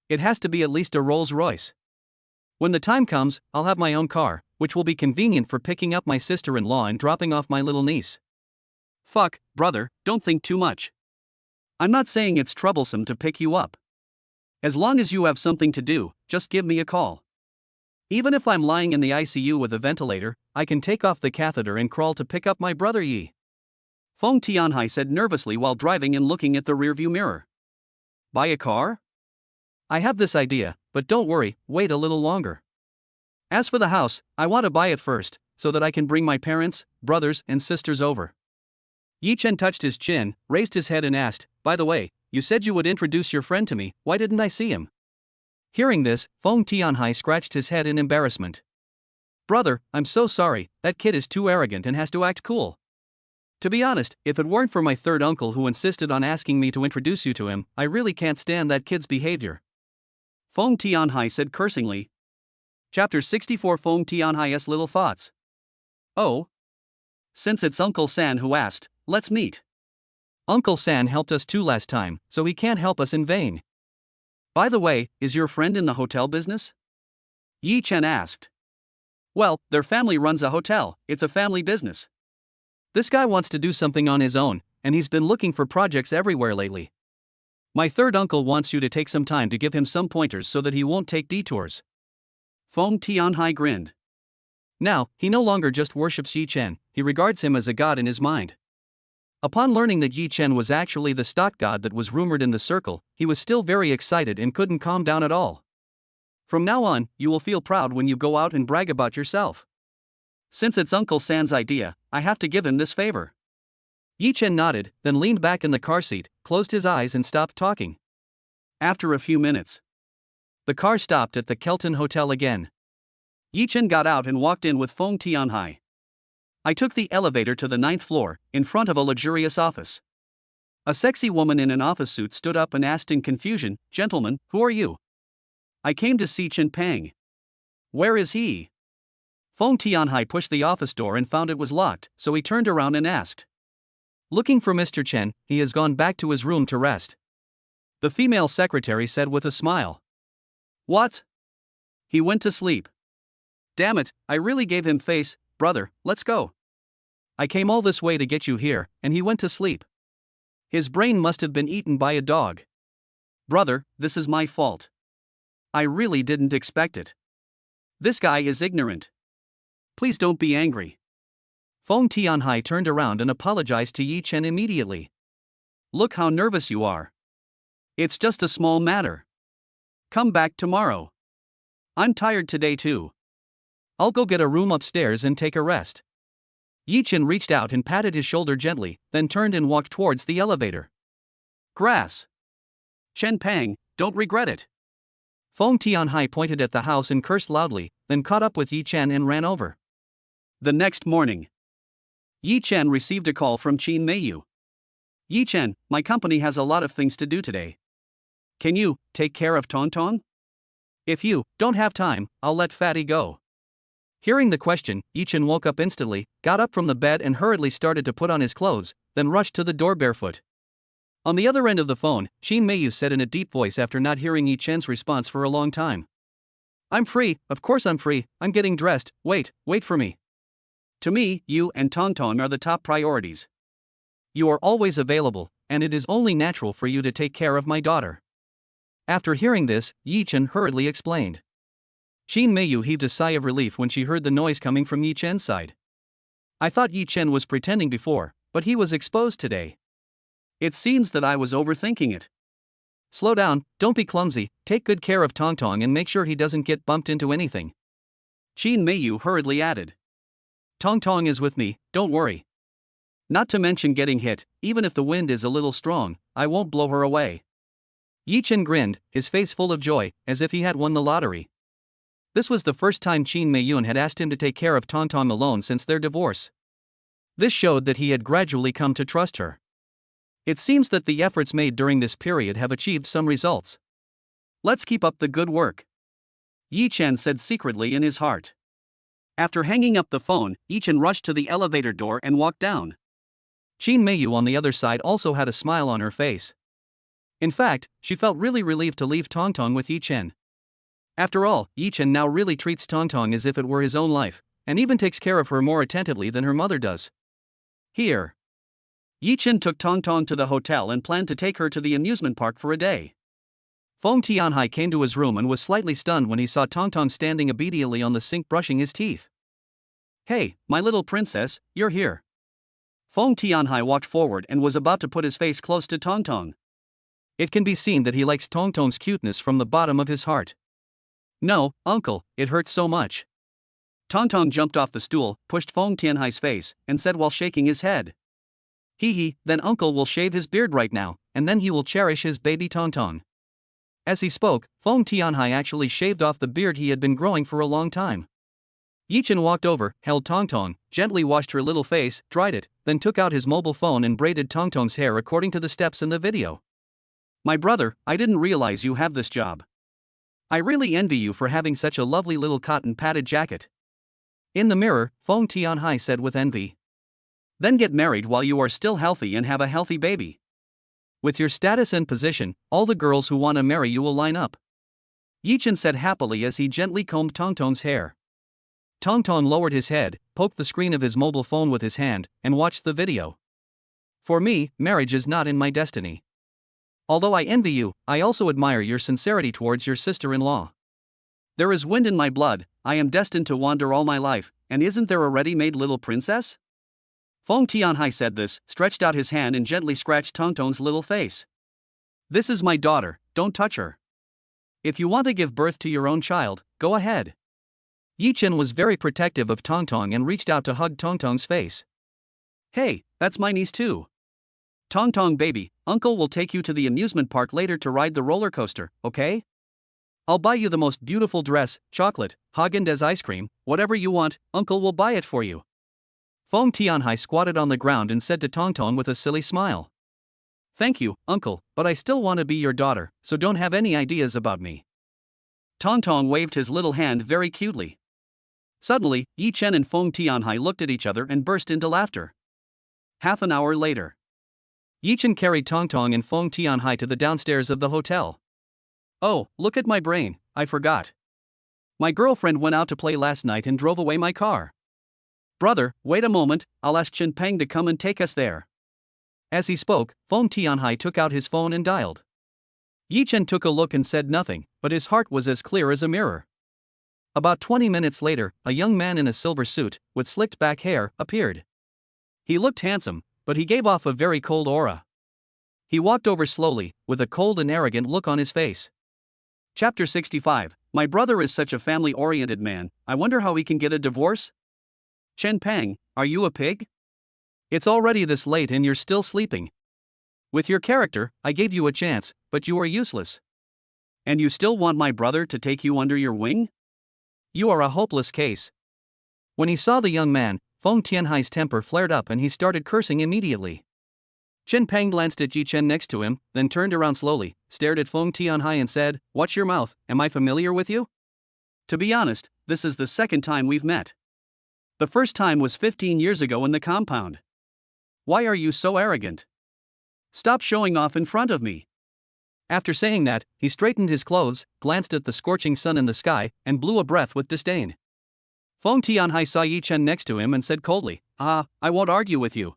It has to be at least a Rolls-Royce. When the time comes, I'll have my own car, which will be convenient for picking up my sister-in-law and dropping off my little niece. Fuck, brother, don't think too much. I'm not saying it's troublesome to pick you up. As long as you have something to do, just give me a call. Even if I'm lying in the ICU with a ventilator, I can take off the catheter and crawl to pick up my brother Yi. Feng Tianhai said nervously while driving and looking at the rearview mirror. Buy a car? I have this idea, but don't worry, wait a little longer. As for the house, I want to buy it first, so that I can bring my parents, brothers, and sisters over. Yi Chen touched his chin, raised his head and asked, "By the way, you said you would introduce your friend to me, why didn't I see him?" Hearing this, Feng Tianhai scratched his head in embarrassment. "Brother, I'm so sorry, that kid is too arrogant and has to act cool. To be honest, if it weren't for my third uncle who insisted on asking me to introduce you to him, I really can't stand that kid's behavior," Feng Tianhai said cursingly. Chapter 64 Feng Tianhai's Little Thoughts. "Oh? Since it's Uncle San who asked, let's meet. Uncle San helped us too last time, so he can't help us in vain. By the way, is your friend in the hotel business?" Yi Chen asked. "Well, their family runs a hotel, it's a family business. This guy wants to do something on his own, and he's been looking for projects everywhere lately. My third uncle wants you to take some time to give him some pointers so that he won't take detours." Feng Tianhai grinned. Now, he no longer just worships Yi Chen, he regards him as a god in his mind. Upon learning that Yi Chen was actually the stock god that was rumored in the circle, he was still very excited and couldn't calm down at all. "From now on, you will feel proud when you go out and brag about yourself. Since it's Uncle San's idea, I have to give him this favor." Yi Chen nodded, then leaned back in the car seat, closed his eyes and stopped talking. After a few minutes, the car stopped at the Kelton Hotel again. Yi Chen got out and walked in with Feng Tianhai. I took the elevator to the 9th floor, in front of a luxurious office. A sexy woman in an office suit stood up and asked in confusion, "Gentlemen, who are you?" "I came to see Chen Pang." "Where is he?" Feng Tianhai pushed the office door and found it was locked, so he turned around and asked. "Looking for Mr. Chen, he has gone back to his room to rest," the female secretary said with a smile. "What? He went to sleep. Damn it, I really gave him face. Brother, let's go. I came all this way to get you here, and he went to sleep. His brain must have been eaten by a dog. Brother, this is my fault. I really didn't expect it. This guy is ignorant. Please don't be angry." Feng Tianhai turned around and apologized to Yi Chen immediately. "Look how nervous you are. It's just a small matter. Come back tomorrow. I'm tired today too. I'll go get a room upstairs and take a rest." Yi Chen reached out and patted his shoulder gently, then turned and walked towards the elevator. Grass. "Chen Pang, don't regret it." Feng Tianhai pointed at the house and cursed loudly, then caught up with Yi Chen and ran over. The next morning, Yi Chen received a call from Qin Meiyu. "Yi Chen, my company has a lot of things to do today. Can you take care of Tong Tong? If you don't have time, I'll let Fatty go." Hearing the question, Yi Chen woke up instantly, got up from the bed and hurriedly started to put on his clothes, then rushed to the door barefoot. On the other end of the phone, Qin Meiyu said in a deep voice after not hearing Yi Chen's response for a long time. "I'm free, of course I'm free, I'm getting dressed, wait for me. To me, you and Tong Tong are the top priorities. You are always available, and it is only natural for you to take care of my daughter." After hearing this, Yi Chen hurriedly explained. Qin Meiyu heaved a sigh of relief when she heard the noise coming from Yi Chen's side. "I thought Yi Chen was pretending before, but he was exposed today. It seems that I was overthinking it. Slow down, don't be clumsy, take good care of Tong Tong and make sure he doesn't get bumped into anything," Qin Meiyu hurriedly added. "Tong Tong is with me, don't worry. Not to mention getting hit, even if the wind is a little strong, I won't blow her away." Yi Chen grinned, his face full of joy, as if he had won the lottery. This was the first time Qin Meiyun had asked him to take care of Tong Tong alone since their divorce. This showed that he had gradually come to trust her. It seems that the efforts made during this period have achieved some results. "Let's keep up the good work," Yi Chen said secretly in his heart. After hanging up the phone, Yi Chen rushed to the elevator door and walked down. Qin Meiyu on the other side also had a smile on her face. In fact, she felt really relieved to leave Tong Tong with Yi Chen. After all, Yi Chen now really treats Tong Tong as if it were his own life, and even takes care of her more attentively than her mother does. Here, Yi Chen took Tong Tong to the hotel and planned to take her to the amusement park for a day. Feng Tianhai came to his room and was slightly stunned when he saw Tong Tong standing obediently on the sink brushing his teeth. "Hey, my little princess, you're here." Feng Tianhai walked forward and was about to put his face close to Tong Tong. It can be seen that he likes Tong Tong's cuteness from the bottom of his heart. "No, uncle, it hurts so much." Tong Tong jumped off the stool, pushed Feng Tianhai's face, and said while shaking his head. Hee, then uncle will shave his beard right now, and then he will cherish his baby Tongtong. As he spoke, Feng Tianhai actually shaved off the beard he had been growing for a long time. Yichen walked over, held Tongtong, gently washed her little face, dried it, then took out his mobile phone and braided Tongtong's hair according to the steps in the video. My brother, I didn't realize you have this job. I really envy you for having such a lovely little cotton padded jacket. In the mirror, Feng Tianhai said with envy. Then get married while you are still healthy and have a healthy baby. With your status and position, all the girls who want to marry you will line up. Yichen said happily as he gently combed Tongtong's hair. Tongtong lowered his head, poked the screen of his mobile phone with his hand, and watched the video. For me, marriage is not in my destiny. Although I envy you, I also admire your sincerity towards your sister-in-law. There is wind in my blood, I am destined to wander all my life, and isn't there a ready-made little princess? Feng Tianhai said this, stretched out his hand and gently scratched Tongtong's little face. This is my daughter, don't touch her. If you want to give birth to your own child, go ahead. Yichen was very protective of Tongtong and reached out to hug Tongtong's face. Hey, that's my niece too. Tongtong baby, uncle will take you to the amusement park later to ride the roller coaster, okay? I'll buy you the most beautiful dress, chocolate, Häagen-Dazs ice cream, whatever you want, uncle will buy it for you. Feng Tianhai squatted on the ground and said to Tongtong with a silly smile. Thank you, uncle, but I still want to be your daughter, so don't have any ideas about me. Tongtong waved his little hand very cutely. Suddenly, Yichen and Feng Tianhai looked at each other and burst into laughter. Half an hour later, Yichen carried Tongtong and Feng Tianhai to the downstairs of the hotel. Oh, look at my brain, I forgot. My girlfriend went out to play last night and drove away my car. Brother, wait a moment, I'll ask Peng to come and take us there. As he spoke, Feng Tianhai took out his phone and dialed. Yichen took a look and said nothing, but his heart was as clear as a mirror. About 20 minutes later, a young man in a silver suit, with slicked back hair, appeared. He looked handsome, but he gave off a very cold aura. He walked over slowly, with a cold and arrogant look on his face. Chapter 65, My brother is such a family-oriented man, I wonder how he can get a divorce? Peng, are you a pig? It's already this late and you're still sleeping. With your character, I gave you a chance, but you are useless. And you still want my brother to take you under your wing? You are a hopeless case. When he saw the young man, Feng Tianhai's temper flared up and he started cursing immediately. Peng glanced at Yichen next to him, then turned around slowly, stared at Feng Tianhai and said, "Watch your mouth, am I familiar with you? To be honest, this is the second time we've met. The first time was 15 years ago in the compound. Why are you so arrogant? Stop showing off in front of me." After saying that, he straightened his clothes, glanced at the scorching sun in the sky, and blew a breath with disdain. Feng Tianhai saw Yichen next to him and said coldly, I won't argue with you.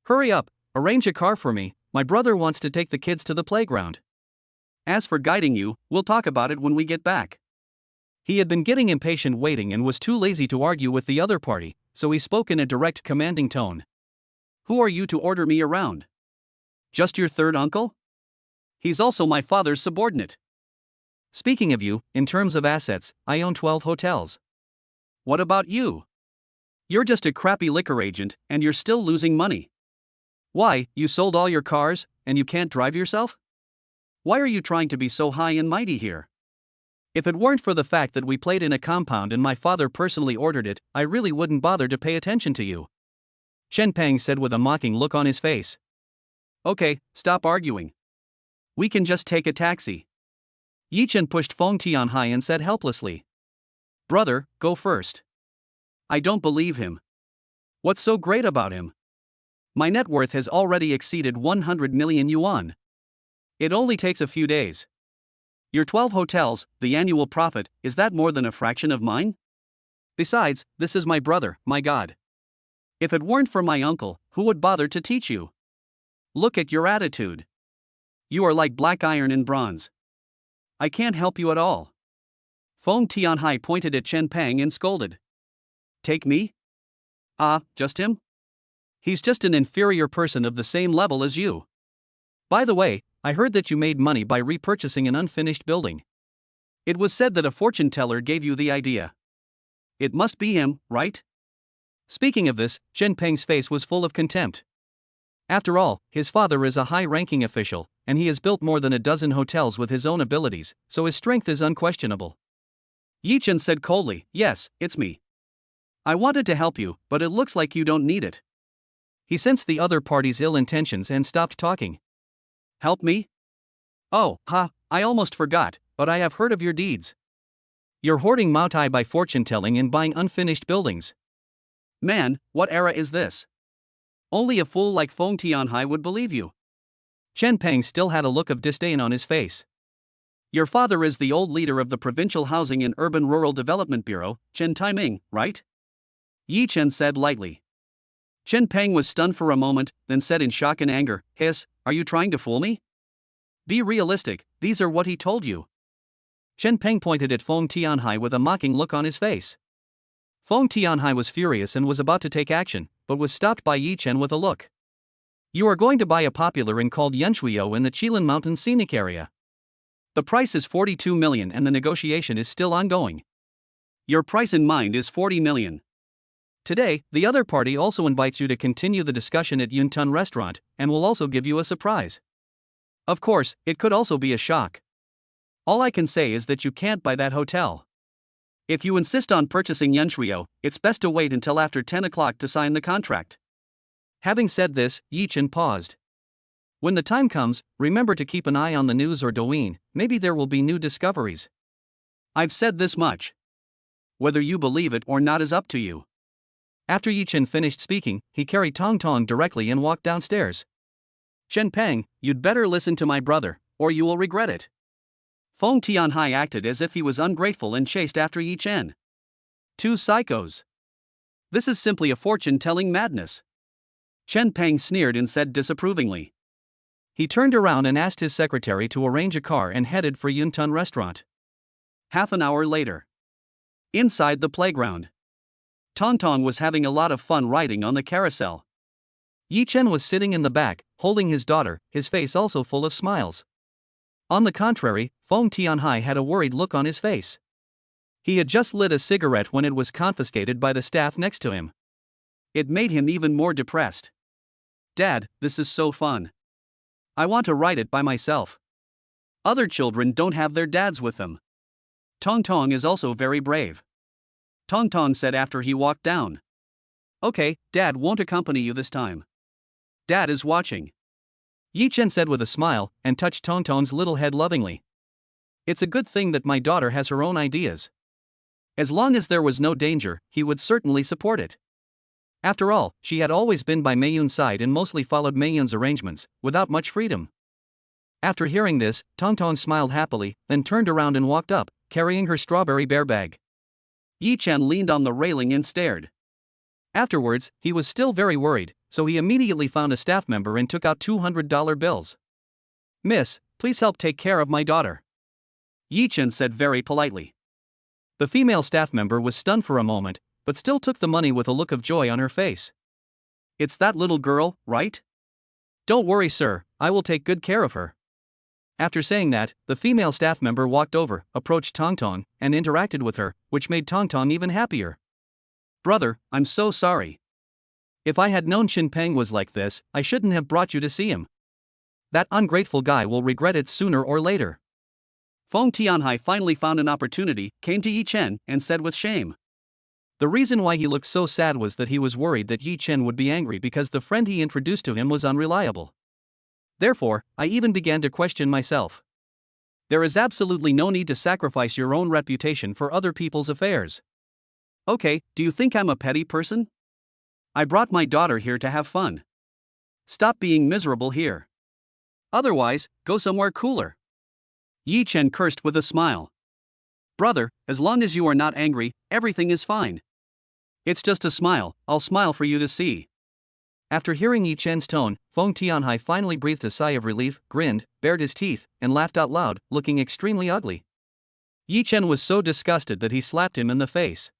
Hurry up, arrange a car for me, my brother wants to take the kids to the playground. As for guiding you, we'll talk about it when we get back. He had been getting impatient waiting and was too lazy to argue with the other party, so he spoke in a direct, commanding tone. Who are you to order me around? Just your third uncle? He's also my father's subordinate. Speaking of you, in terms of assets, I own 12 hotels. What about you? You're just a crappy liquor agent, and you're still losing money. Why, you sold all your cars, and you can't drive yourself? Why are you trying to be so high and mighty here? If it weren't for the fact that we played in a compound and my father personally ordered it, I really wouldn't bother to pay attention to you. Peng said with a mocking look on his face. Okay, stop arguing. We can just take a taxi. Yichen pushed Feng Tianhai and said helplessly. Brother, go first. I don't believe him. What's so great about him? My net worth has already exceeded 100 million yuan. It only takes a few days. Your 12 hotels, the annual profit, is that more than a fraction of mine? Besides, this is my brother, my God. If it weren't for my uncle, who would bother to teach you? Look at your attitude. You are like black iron in bronze. I can't help you at all. Feng Tianhai pointed at Peng and scolded. Take me? Just him? He's just an inferior person of the same level as you. By the way, I heard that you made money by repurchasing an unfinished building. It was said that a fortune teller gave you the idea. It must be him, right? Speaking of this, Peng's face was full of contempt. After all, his father is a high-ranking official, and he has built more than a dozen hotels with his own abilities, so his strength is unquestionable. Yi Chen said coldly, "Yes, it's me. I wanted to help you, but it looks like you don't need it." He sensed the other party's ill intentions and stopped talking. "Help me? Oh, I almost forgot, but I have heard of your deeds. You're hoarding Maotai by fortune-telling and buying unfinished buildings. Man, what era is this? Only a fool like Feng Tianhai would believe you." Chen Peng still had a look of disdain on his face. "Your father is the old leader of the Provincial Housing and Urban Rural Development Bureau, Chen Taming, right?" Yi Chen said lightly. Chen Peng was stunned for a moment, then said in shock and anger, "Hiss, are you trying to fool me? Be realistic, these are what he told you." Chen Peng pointed at Feng Tianhai with a mocking look on his face. Feng Tianhai was furious and was about to take action, but was stopped by Yi Chen with a look. "You are going to buy a popular inn called Yunshuiyou in the Qilin Mountain Scenic Area. The price is 42 million and the negotiation is still ongoing. Your price in mind is 40 million. Today, the other party also invites you to continue the discussion at Yuntun Restaurant, and will also give you a surprise. Of course, it could also be a shock. All I can say is that you can't buy that hotel. If you insist on purchasing Yunshuiyou, it's best to wait until after 10 o'clock to sign the contract." Having said this, Yi Chen paused. When the time comes, remember to keep an eye on the news or Douyin, maybe there will be new discoveries. I've said this much. Whether you believe it or not is up to you. After Yi Chen finished speaking, he carried Tong Tong directly and walked downstairs. "Chen Peng, you'd better listen to my brother, or you will regret it." Feng Tianhai acted as if he was ungrateful and chased after Yi Chen. Two psychos. This is simply a fortune-telling madness. Chen Peng sneered and said disapprovingly. He turned around and asked his secretary to arrange a car and headed for Yuntun Restaurant. Half an hour later. Inside the playground. Tong Tong was having a lot of fun riding on the carousel. Yi Chen was sitting in the back, holding his daughter, his face also full of smiles. On the contrary, Feng Tianhai had a worried look on his face. He had just lit a cigarette when it was confiscated by the staff next to him. It made him even more depressed. "Dad, this is so fun. I want to ride it by myself. Other children don't have their dads with them. Tong Tong is also very brave." Tong Tong said after he walked down. "Okay, Dad won't accompany you this time. Dad is watching." Yi Chen said with a smile, and touched Tong Tong's little head lovingly. "It's a good thing that my daughter has her own ideas. As long as there was no danger, he would certainly support it. After all, she had always been by Meiyun's side and mostly followed Meiyun's arrangements, without much freedom." After hearing this, Tong Tong smiled happily, then turned around and walked up, carrying her strawberry bear bag. Yi Chen leaned on the railing and stared. Afterwards, he was still very worried, so he immediately found a staff member and took out $200 bills. "Miss, please help take care of my daughter," Yi Chen said very politely. The female staff member was stunned for a moment, but still took the money with a look of joy on her face. "It's that little girl, right?" "Don't worry, sir, I will take good care of her." After saying that, the female staff member walked over, approached Tong Tong, and interacted with her, which made Tong Tong even happier. "Brother, I'm so sorry. If I had known Chen Peng was like this, I shouldn't have brought you to see him. That ungrateful guy will regret it sooner or later." Feng Tianhai finally found an opportunity, came to Yi Chen, and said with shame. The reason why he looked so sad was that he was worried that Yi Chen would be angry because the friend he introduced to him was unreliable. Therefore, I even began to question myself. There is absolutely no need to sacrifice your own reputation for other people's affairs. Okay, do you think I'm a petty person? I brought my daughter here to have fun. Stop being miserable here. Otherwise, go somewhere cooler." Yi Chen cursed with a smile. "Brother, as long as you are not angry, everything is fine. It's just a smile, I'll smile for you to see." After hearing Yi Chen's tone, Feng Tianhai finally breathed a sigh of relief, grinned, bared his teeth, and laughed out loud, looking extremely ugly. Yi Chen was so disgusted that he slapped him in the face.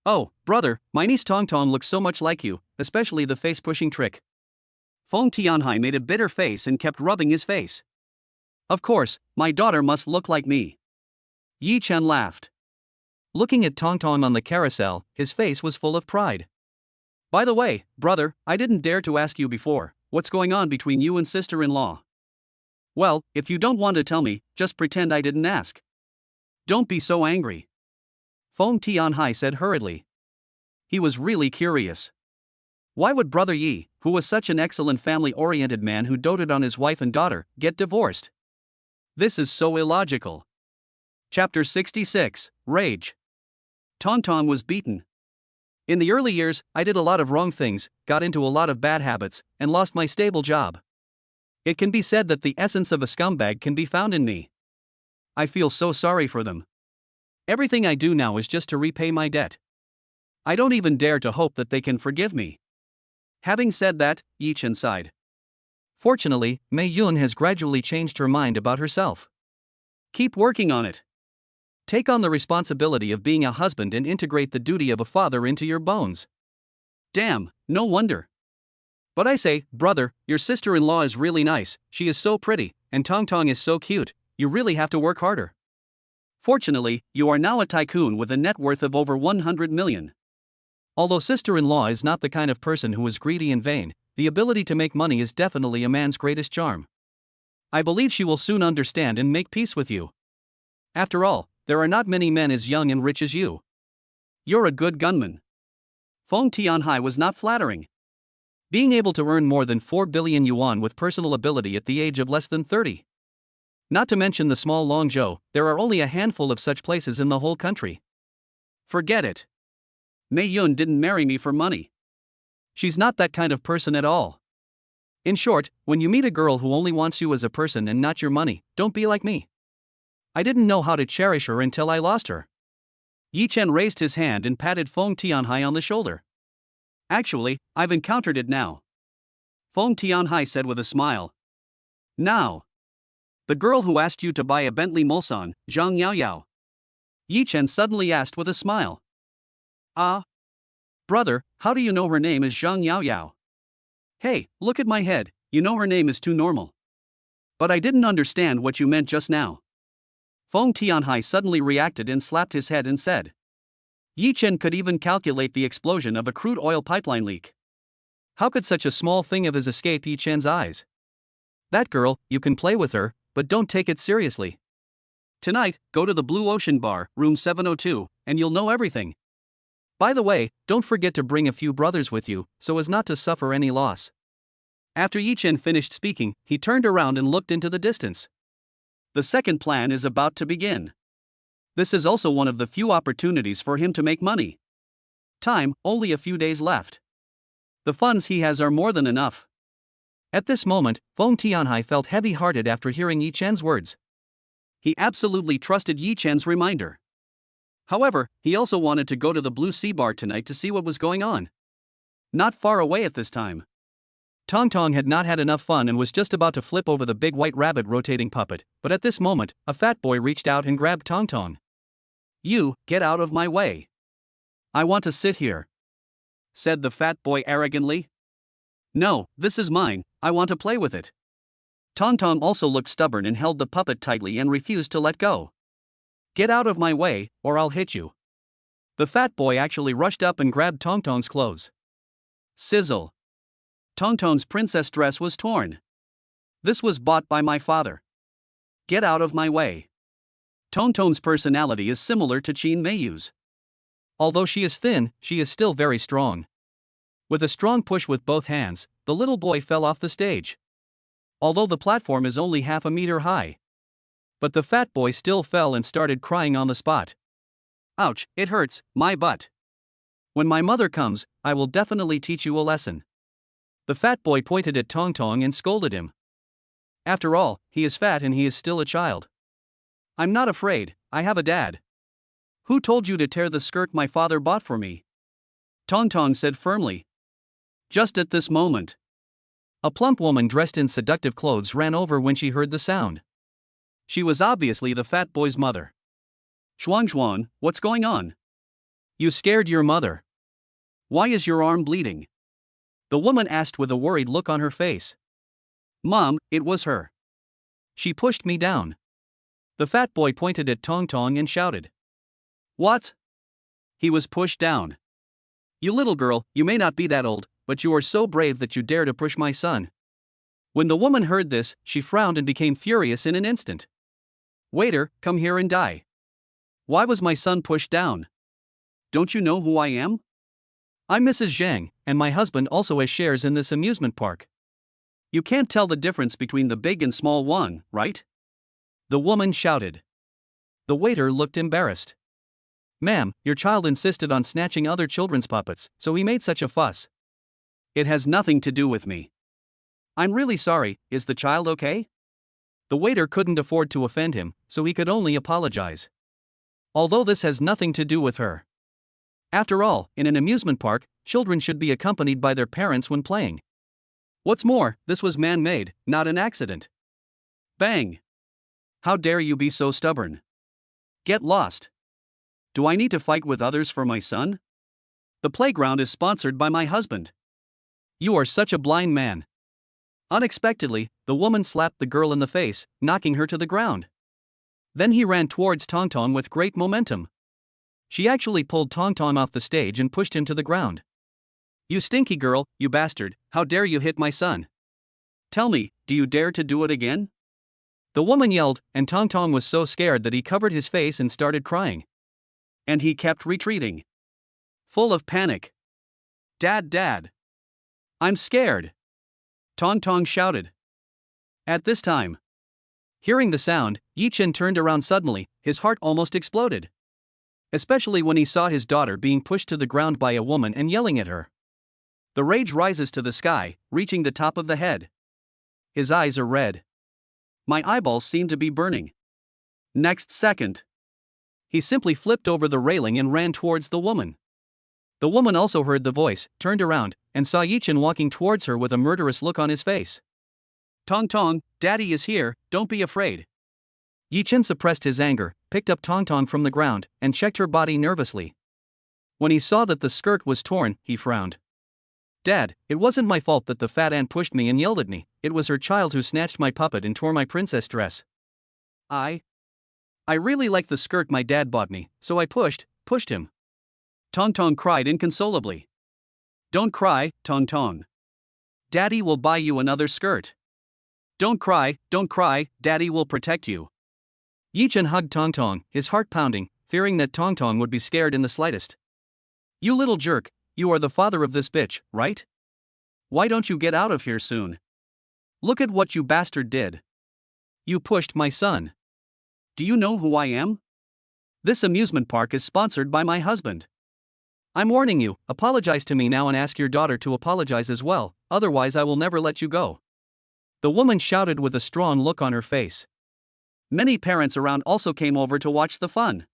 "Oh, brother, my niece Tong Tong looks so much like you, especially the face-pushing trick." Feng Tianhai made a bitter face and kept rubbing his face. "Of course, my daughter must look like me." Yi Chen laughed. Looking at Tong Tong on the carousel, his face was full of pride. "By the way, brother, I didn't dare to ask you before, what's going on between you and sister-in-law? Well, if you don't want to tell me, just pretend I didn't ask. Don't be so angry. Feng Tianhai said hurriedly. He was really curious. Why would Brother Yi, who was such an excellent family-oriented man who doted on his wife and daughter, get divorced? This is so illogical. Chapter 66, Rage. Tong was beaten. In the early years, I did a lot of wrong things, got into a lot of bad habits, and lost my stable job. It can be said that the essence of a scumbag can be found in me. I feel so sorry for them. Everything I do now is just to repay my debt. I don't even dare to hope that they can forgive me. Having said that, Yi Chen sighed. Fortunately, Mei Yun has gradually changed her mind about herself. Keep working on it. Take on the responsibility of being a husband and integrate the duty of a father into your bones. Damn, no wonder. But I say, brother, your sister-in-law is really nice, she is so pretty, and Tong is so cute, you really have to work harder. Fortunately, you are now a tycoon with a net worth of over 100 million. Although sister-in-law is not the kind of person who is greedy and vain, the ability to make money is definitely a man's greatest charm. I believe she will soon understand and make peace with you. After all, there are not many men as young and rich as you. You're a good gunman. Feng Tianhai was not flattering. Being able to earn more than 4 billion yuan with personal ability at the age of less than 30. Not to mention the small Longzhou, there are only a handful of such places in the whole country. Forget it. Mei Yun didn't marry me for money. She's not that kind of person at all. In short, when you meet a girl who only wants you as a person and not your money, don't be like me. I didn't know how to cherish her until I lost her. Yi Chen raised his hand and patted Feng Tianhai on the shoulder. Actually, I've encountered it now. Feng Tianhai said with a smile. Now. The girl who asked you to buy a Bentley Mulsanne, Zhang Yaoyao. Yi Chen suddenly asked with a smile. Ah. Brother, how do you know her name is Zhang Yaoyao? Hey, look at my head, you know her name is too normal. But I didn't understand what you meant just now. Feng Tianhai suddenly reacted and slapped his head and said. Yi Chen could even calculate the explosion of a crude oil pipeline leak. How could such a small thing of his escape Yi Chen's eyes? That girl, you can play with her, but don't take it seriously. Tonight, go to the Blue Ocean Bar, room 702, and you'll know everything. By the way, don't forget to bring a few brothers with you, so as not to suffer any loss. After Yi Chen finished speaking, he turned around and looked into the distance. The second plan is about to begin. This is also one of the few opportunities for him to make money. Time, only a few days left. The funds he has are more than enough. At this moment, Feng Tianhai felt heavy-hearted after hearing Yi Chen's words. He absolutely trusted Yi Chen's reminder. However, he also wanted to go to the Blue Sea Bar tonight to see what was going on. Not far away at this time. Tong had not had enough fun and was just about to flip over the big white rabbit rotating puppet, but at this moment, a fat boy reached out and grabbed Tong. You, get out of my way. I want to sit here, said the fat boy arrogantly. No, this is mine, I want to play with it. Tong also looked stubborn and held the puppet tightly and refused to let go. Get out of my way, or I'll hit you. The fat boy actually rushed up and grabbed Tong's clothes. Sizzle. Tong's princess dress was torn. This was bought by my father. Get out of my way. Tong's personality is similar to Qin Meiyu's. Although she is thin, she is still very strong. With a strong push with both hands, the little boy fell off the stage. Although the platform is only half a meter high. But the fat boy still fell and started crying on the spot. Ouch, it hurts, my butt. When my mother comes, I will definitely teach you a lesson. The fat boy pointed at Tong and scolded him. After all, he is fat and he is still a child. I'm not afraid, I have a dad. Who told you to tear the skirt my father bought for me? Tong said firmly. Just at this moment, a plump woman dressed in seductive clothes ran over when she heard the sound. She was obviously the fat boy's mother. Xuan, what's going on? You scared your mother. Why is your arm bleeding? The woman asked with a worried look on her face. Mom, it was her. She pushed me down. The fat boy pointed at Tong and shouted. What? He was pushed down. You little girl, you may not be that old, but you are so brave that you dare to push my son. When the woman heard this, she frowned and became furious in an instant. Waiter, come here and die. Why was my son pushed down? Don't you know who I am? I'm Mrs. Zhang, and my husband also has shares in this amusement park. You can't tell the difference between the big and small one, right? The woman shouted. The waiter looked embarrassed. Ma'am, your child insisted on snatching other children's puppets, so he made such a fuss. It has nothing to do with me. I'm really sorry, is the child okay? The waiter couldn't afford to offend him, so he could only apologize. Although this has nothing to do with her. After all, in an amusement park, children should be accompanied by their parents when playing. What's more, this was man-made, not an accident. Bang! How dare you be so stubborn? Get lost. Do I need to fight with others for my son? The playground is sponsored by my husband. You are such a blind man. Unexpectedly, the woman slapped the girl in the face, knocking her to the ground. Then he ran towards Tong Tong with great momentum. She actually pulled Tong Tong off the stage and pushed him to the ground. You stinky girl, you bastard, how dare you hit my son? Tell me, do you dare to do it again? The woman yelled, and Tong Tong was so scared that he covered his face and started crying. And he kept retreating. Full of panic. Dad. I'm scared. Tong Tong shouted. At this time, hearing the sound, Yi Chen turned around suddenly, his heart almost exploded. Especially when he saw his daughter being pushed to the ground by a woman and yelling at her. The rage rises to the sky, reaching the top of the head. His eyes are red. My eyeballs seem to be burning. Next second, he simply flipped over the railing and ran towards the woman. The woman also heard the voice, turned around, and saw Yi Chen walking towards her with a murderous look on his face. Tong Tong, Daddy is here, don't be afraid. Yi Chen suppressed his anger, picked up Tong Tong from the ground, and checked her body nervously. When he saw that the skirt was torn, he frowned. Dad, it wasn't my fault that the fat aunt pushed me and yelled at me, it was her child who snatched my puppet and tore my princess dress. I really like the skirt my dad bought me, so I pushed him. Tong Tong cried inconsolably. Don't cry, Tong Tong. Daddy will buy you another skirt. Don't cry, Daddy will protect you. Yi Chen hugged Tong Tong, his heart pounding, fearing that Tong Tong would be scared in the slightest. You little jerk, you are the father of this bitch, right? Why don't you get out of here soon? Look at what you bastard did. You pushed my son. Do you know who I am? This amusement park is sponsored by my husband. I'm warning you, apologize to me now and ask your daughter to apologize as well, otherwise I will never let you go. The woman shouted with a strong look on her face. Many parents around also came over to watch the fun.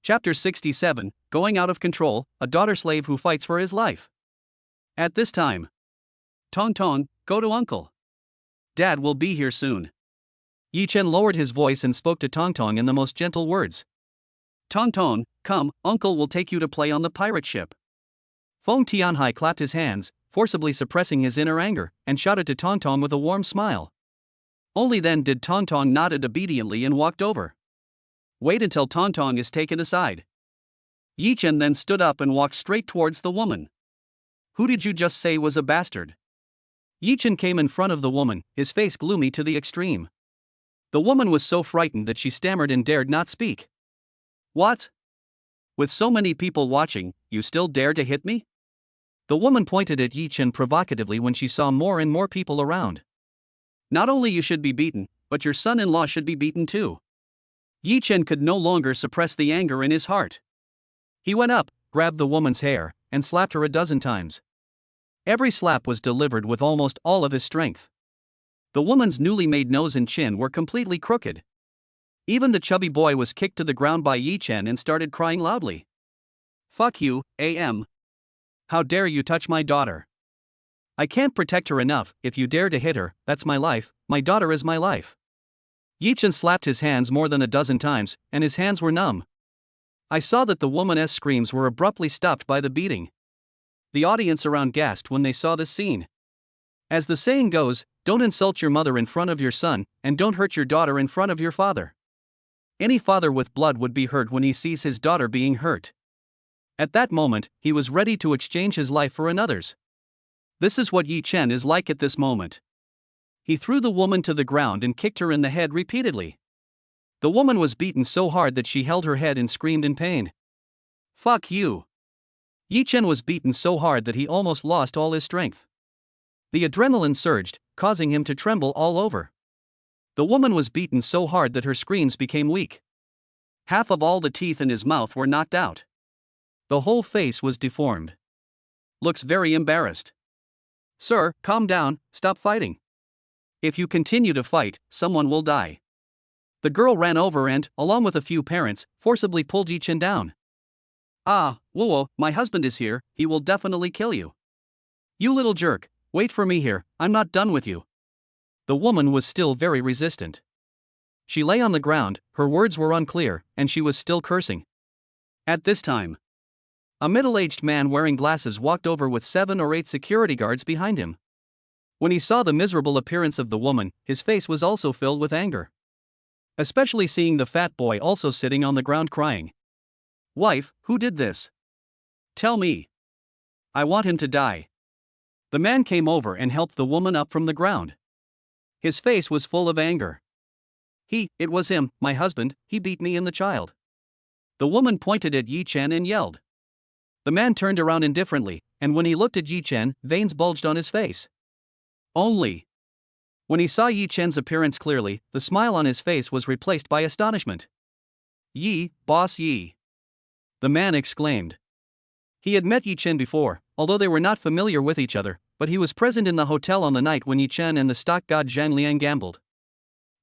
Chapter 67, Going Out of Control, a daughter slave who fights for his life. At this time, Tong Tong, go to uncle. Dad will be here soon. Yi Chen lowered his voice and spoke to Tong Tong in the most gentle words. Tong Tong, come, uncle will take you to play on the pirate ship. Feng Tianhai clapped his hands, forcibly suppressing his inner anger, and shouted to Tong Tong with a warm smile. Only then did Tong Tong nodded obediently and walked over. Wait until Tong Tong is taken aside. Yi Chen then stood up and walked straight towards the woman. Who did you just say was a bastard? Yi Chen came in front of the woman, his face gloomy to the extreme. The woman was so frightened that she stammered and dared not speak. What? With so many people watching, you still dare to hit me? The woman pointed at Yi Chen provocatively when she saw more and more people around. Not only you should be beaten, but your son-in-law should be beaten too. Yi Chen could no longer suppress the anger in his heart. He went up, grabbed the woman's hair, and slapped her a dozen times. Every slap was delivered with almost all of his strength. The woman's newly made nose and chin were completely crooked. Even the chubby boy was kicked to the ground by Yi Chen and started crying loudly. Fuck you, AM. How dare you touch my daughter? I can't protect her enough, if you dare to hit her, that's my life, my daughter is my life. Yi Chen slapped his hands more than a dozen times, and his hands were numb. I saw that the woman's screams were abruptly stopped by the beating. The audience around gasped when they saw this scene. As the saying goes, don't insult your mother in front of your son, and don't hurt your daughter in front of your father. Any father with blood would be hurt when he sees his daughter being hurt. At that moment, he was ready to exchange his life for another's. This is what Yi Chen is like at this moment. He threw the woman to the ground and kicked her in the head repeatedly. The woman was beaten so hard that she held her head and screamed in pain. "Fuck you." Yi Chen was beaten so hard that he almost lost all his strength. The adrenaline surged, causing him to tremble all over. The woman was beaten so hard that her screams became weak. Half of all the teeth in his mouth were knocked out. The whole face was deformed. Looks very embarrassed. "Sir, calm down, stop fighting. If you continue to fight, someone will die." The girl ran over and, along with a few parents, forcibly pulled Yi Chen down. "Ah, whoa, my husband is here, he will definitely kill you. You little jerk, wait for me here, I'm not done with you." The woman was still very resistant. She lay on the ground, her words were unclear, and she was still cursing. At this time, a middle-aged man wearing glasses walked over with 7 or 8 security guards behind him. When he saw the miserable appearance of the woman, his face was also filled with anger. Especially seeing the fat boy also sitting on the ground crying. "Wife, who did this? Tell me. I want him to die." The man came over and helped the woman up from the ground. His face was full of anger. It was him, my husband, he beat me and the child." The woman pointed at Yi Chen and yelled. The man turned around indifferently, and when he looked at Yi Chen, veins bulged on his face. Only. When he saw Yi Chen's appearance clearly, the smile on his face was replaced by astonishment. "Yi, boss Yi!" the man exclaimed. He had met Yi Chen before, although they were not familiar with each other, but he was present in the hotel on the night when Yi Chen and the stock god Zhang Liang gambled.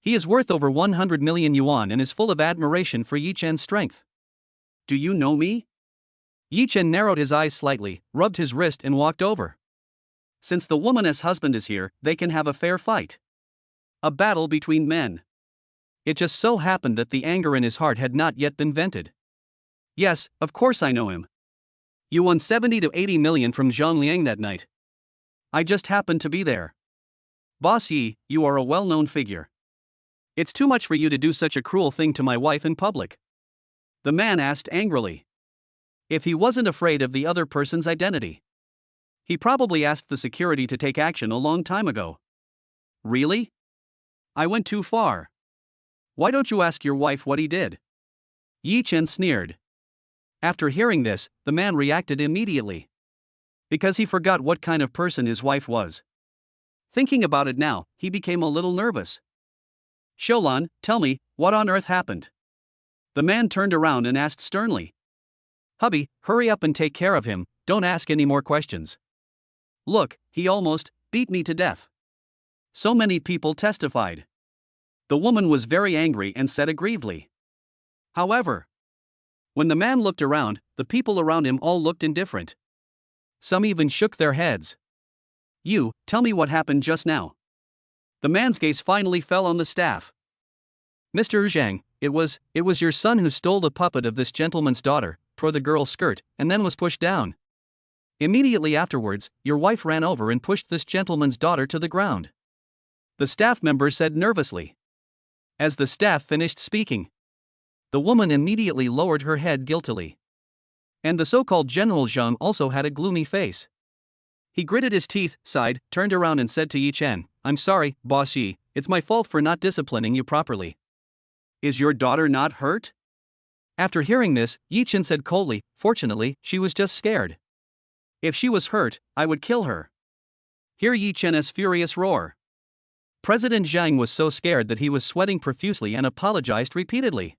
He is worth over 100 million yuan and is full of admiration for Yi Chen's strength. "Do you know me?" Yi Chen narrowed his eyes slightly, rubbed his wrist and walked over. "Since the woman's husband is here, they can have a fair fight. A battle between men." It just so happened that the anger in his heart had not yet been vented. "Yes, of course I know him. You won 70 to 80 million from Zhang Liang that night. I just happened to be there. Boss Yi, you are a well-known figure. It's too much for you to do such a cruel thing to my wife in public." The man asked angrily. If he wasn't afraid of the other person's identity, he probably asked the security to take action a long time ago. "Really? I went too far. Why don't you ask your wife what he did?" Yi Chen sneered. After hearing this, the man reacted immediately. Because he forgot what kind of person his wife was. Thinking about it now, he became a little nervous. "Shoulan, tell me, what on earth happened?" The man turned around and asked sternly. "Hubby, hurry up and take care of him, don't ask any more questions. Look, he almost beat me to death." So many people testified. The woman was very angry and said aggrievedly. However, when the man looked around, the people around him all looked indifferent. Some even shook their heads. "You, tell me what happened just now." The man's gaze finally fell on the staff. "Mr. Zhang, it was your son who stole the puppet of this gentleman's daughter, tore the girl's skirt, and then was pushed down. Immediately afterwards, your wife ran over and pushed this gentleman's daughter to the ground," the staff member said nervously. As the staff finished speaking, the woman immediately lowered her head guiltily. And the so-called General Zhang also had a gloomy face. He gritted his teeth, sighed, turned around and said to Yi Chen, "I'm sorry, boss Yi, it's my fault for not disciplining you properly." "Is your daughter not hurt?" After hearing this, Yi Chen said coldly, "Fortunately, she was just scared. If she was hurt, I would kill her." Hear Yi Chen's furious roar. President Zhang was so scared that he was sweating profusely and apologized repeatedly.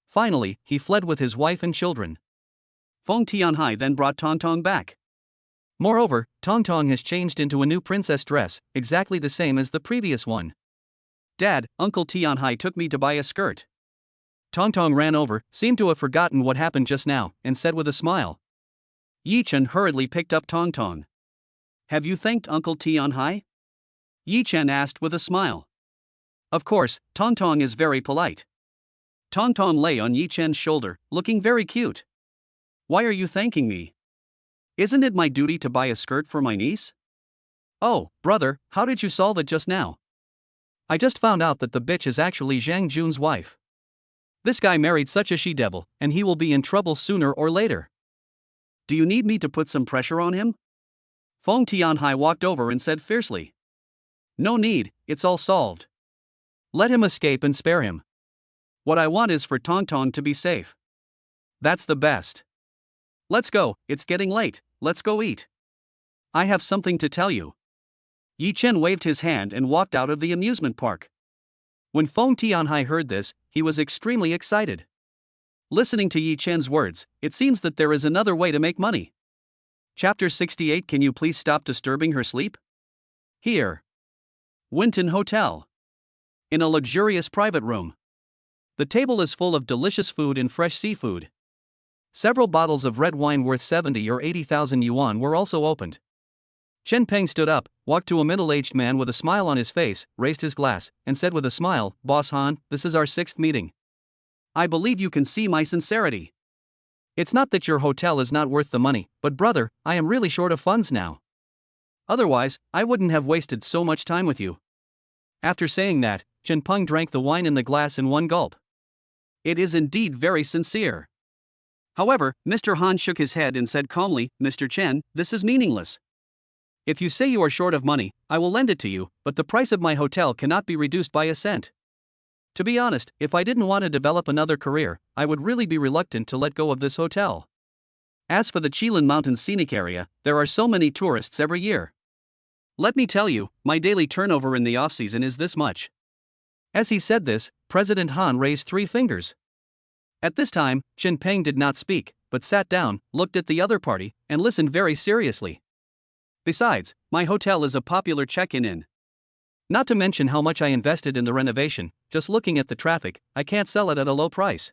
Finally, he fled with his wife and children. Feng Tianhai then brought Tongtong back. Moreover, Tongtong has changed into a new princess dress, exactly the same as the previous one. "Dad, Uncle Tianhai took me to buy a skirt." Tongtong ran over, seemed to have forgotten what happened just now, and said with a smile. Yi Chen hurriedly picked up Tongtong. "Have you thanked Uncle Tianhai?" Yi Chen asked with a smile. Of course, Tongtong is very polite. Tongtong lay on Yi Chen's shoulder, looking very cute. "Why are you thanking me? Isn't it my duty to buy a skirt for my niece?" "Oh, brother, how did you solve it just now?" "I just found out that the bitch is actually Zhang Jun's wife. This guy married such a she-devil, and he will be in trouble sooner or later." "Do you need me to put some pressure on him?" Feng Tianhai walked over and said fiercely. No need, it's all solved. Let him escape and spare him. What I want is for Tong Tong to be safe. That's the best. Let's go, it's getting late, let's go eat. I have something to tell you. Yi Chen waved his hand and walked out of the amusement park. When Feng Tianhai heard this, he was extremely excited. Listening to Yi Chen's words, it seems that there is another way to make money. Chapter 68. Can you please stop disturbing her sleep? Here. Winton Hotel. In a luxurious private room. The table is full of delicious food and fresh seafood. Several bottles of red wine worth 70 or 80,000 yuan were also opened. Chen Peng stood up, walked to a middle-aged man with a smile on his face, raised his glass, and said with a smile, "Boss Han, this is our 6th meeting. I believe you can see my sincerity. It's not that your hotel is not worth the money, but brother, I am really short of funds now. Otherwise, I wouldn't have wasted so much time with you." After saying that, Chen Peng drank the wine in the glass in one gulp. It is indeed very sincere. However, Mr. Han shook his head and said calmly, "Mr. Chen, this is meaningless. If you say you are short of money, I will lend it to you, but the price of my hotel cannot be reduced by a cent. To be honest, if I didn't want to develop another career, I would really be reluctant to let go of this hotel. As for the Qilin Mountains scenic area, there are so many tourists every year. Let me tell you, my daily turnover in the off-season is this much." As he said this, President Han raised 3 fingers. At this time, Chen Peng did not speak, but sat down, looked at the other party, and listened very seriously. Besides, my hotel is a popular check-in inn. Not to mention how much I invested in the renovation, just looking at the traffic, I can't sell it at a low price.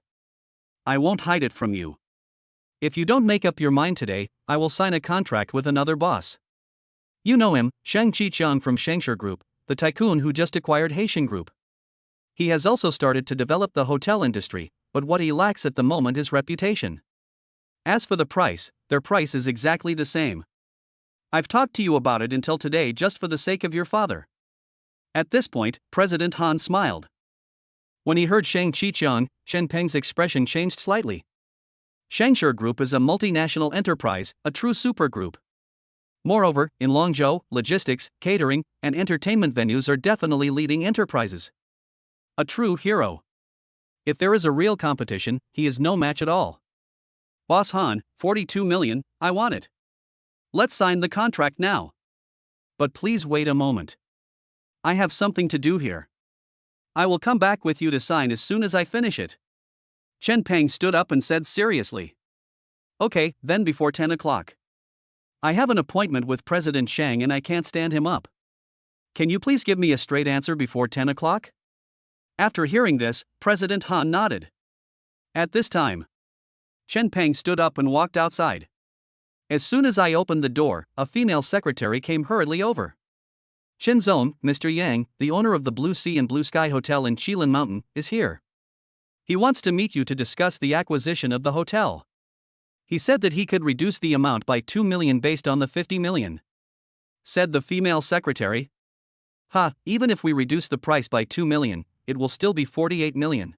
I won't hide it from you. If you don't make up your mind today, I will sign a contract with another boss. You know him, Shang Qiqiang from Shangshur Group, the tycoon who just acquired Haitian Group. He has also started to develop the hotel industry, but what he lacks at the moment is reputation. As for the price, their price is exactly the same. I've talked to you about it until today just for the sake of your father." At this point, President Han smiled. When he heard Shang Qiqiang, Chen Peng's expression changed slightly. Shangshur Group is a multinational enterprise, a true supergroup. Moreover, in Longzhou, logistics, catering, and entertainment venues are definitely leading enterprises. A true hero. If there is a real competition, he is no match at all. Boss Han, 42 million, I want it. Let's sign the contract now. But please wait a moment. I have something to do here. I will come back with you to sign as soon as I finish it. Chen Peng stood up and said seriously. Okay, then before 10 o'clock. I have an appointment with President Shang and I can't stand him up. Can you please give me a straight answer before 10 o'clock? After hearing this, President Han nodded. At this time, Chen Peng stood up and walked outside. As soon as I opened the door, a female secretary came hurriedly over. Shenzong, Mr. Yang, the owner of the Blue Sea and Blue Sky Hotel in Qilin Mountain, is here. He wants to meet you to discuss the acquisition of the hotel. He said that he could reduce the amount by 2 million based on the 50 million. Said the female secretary. Even if we reduce the price by 2 million, it will still be 48 million.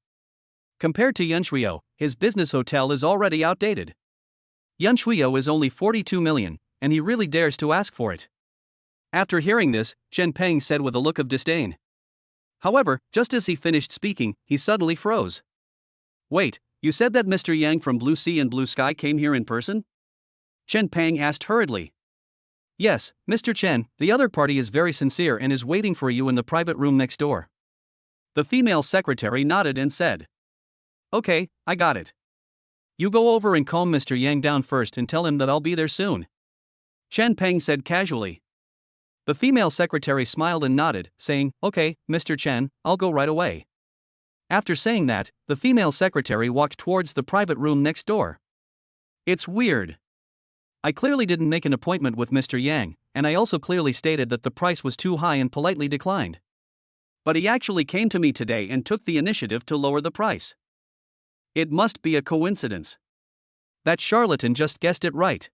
Compared to Yunshuyo, his business hotel is already outdated. Yunshuyo is only 42 million, and he really dares to ask for it. After hearing this, Chen Peng said with a look of disdain. However, just as he finished speaking, he suddenly froze. Wait, you said that Mr. Yang from Blue Sea and Blue Sky came here in person? Chen Peng asked hurriedly. Yes, Mr. Chen, the other party is very sincere and is waiting for you in the private room next door. The female secretary nodded and said. Okay, I got it. You go over and calm Mr. Yang down first and tell him that I'll be there soon. Chen Peng said casually. The female secretary smiled and nodded, saying, Okay, Mr. Chen, I'll go right away. After saying that, the female secretary walked towards the private room next door. It's weird. I clearly didn't make an appointment with Mr. Yang, and I also clearly stated that the price was too high and politely declined. But he actually came to me today and took the initiative to lower the price. It must be a coincidence. That charlatan just guessed it right.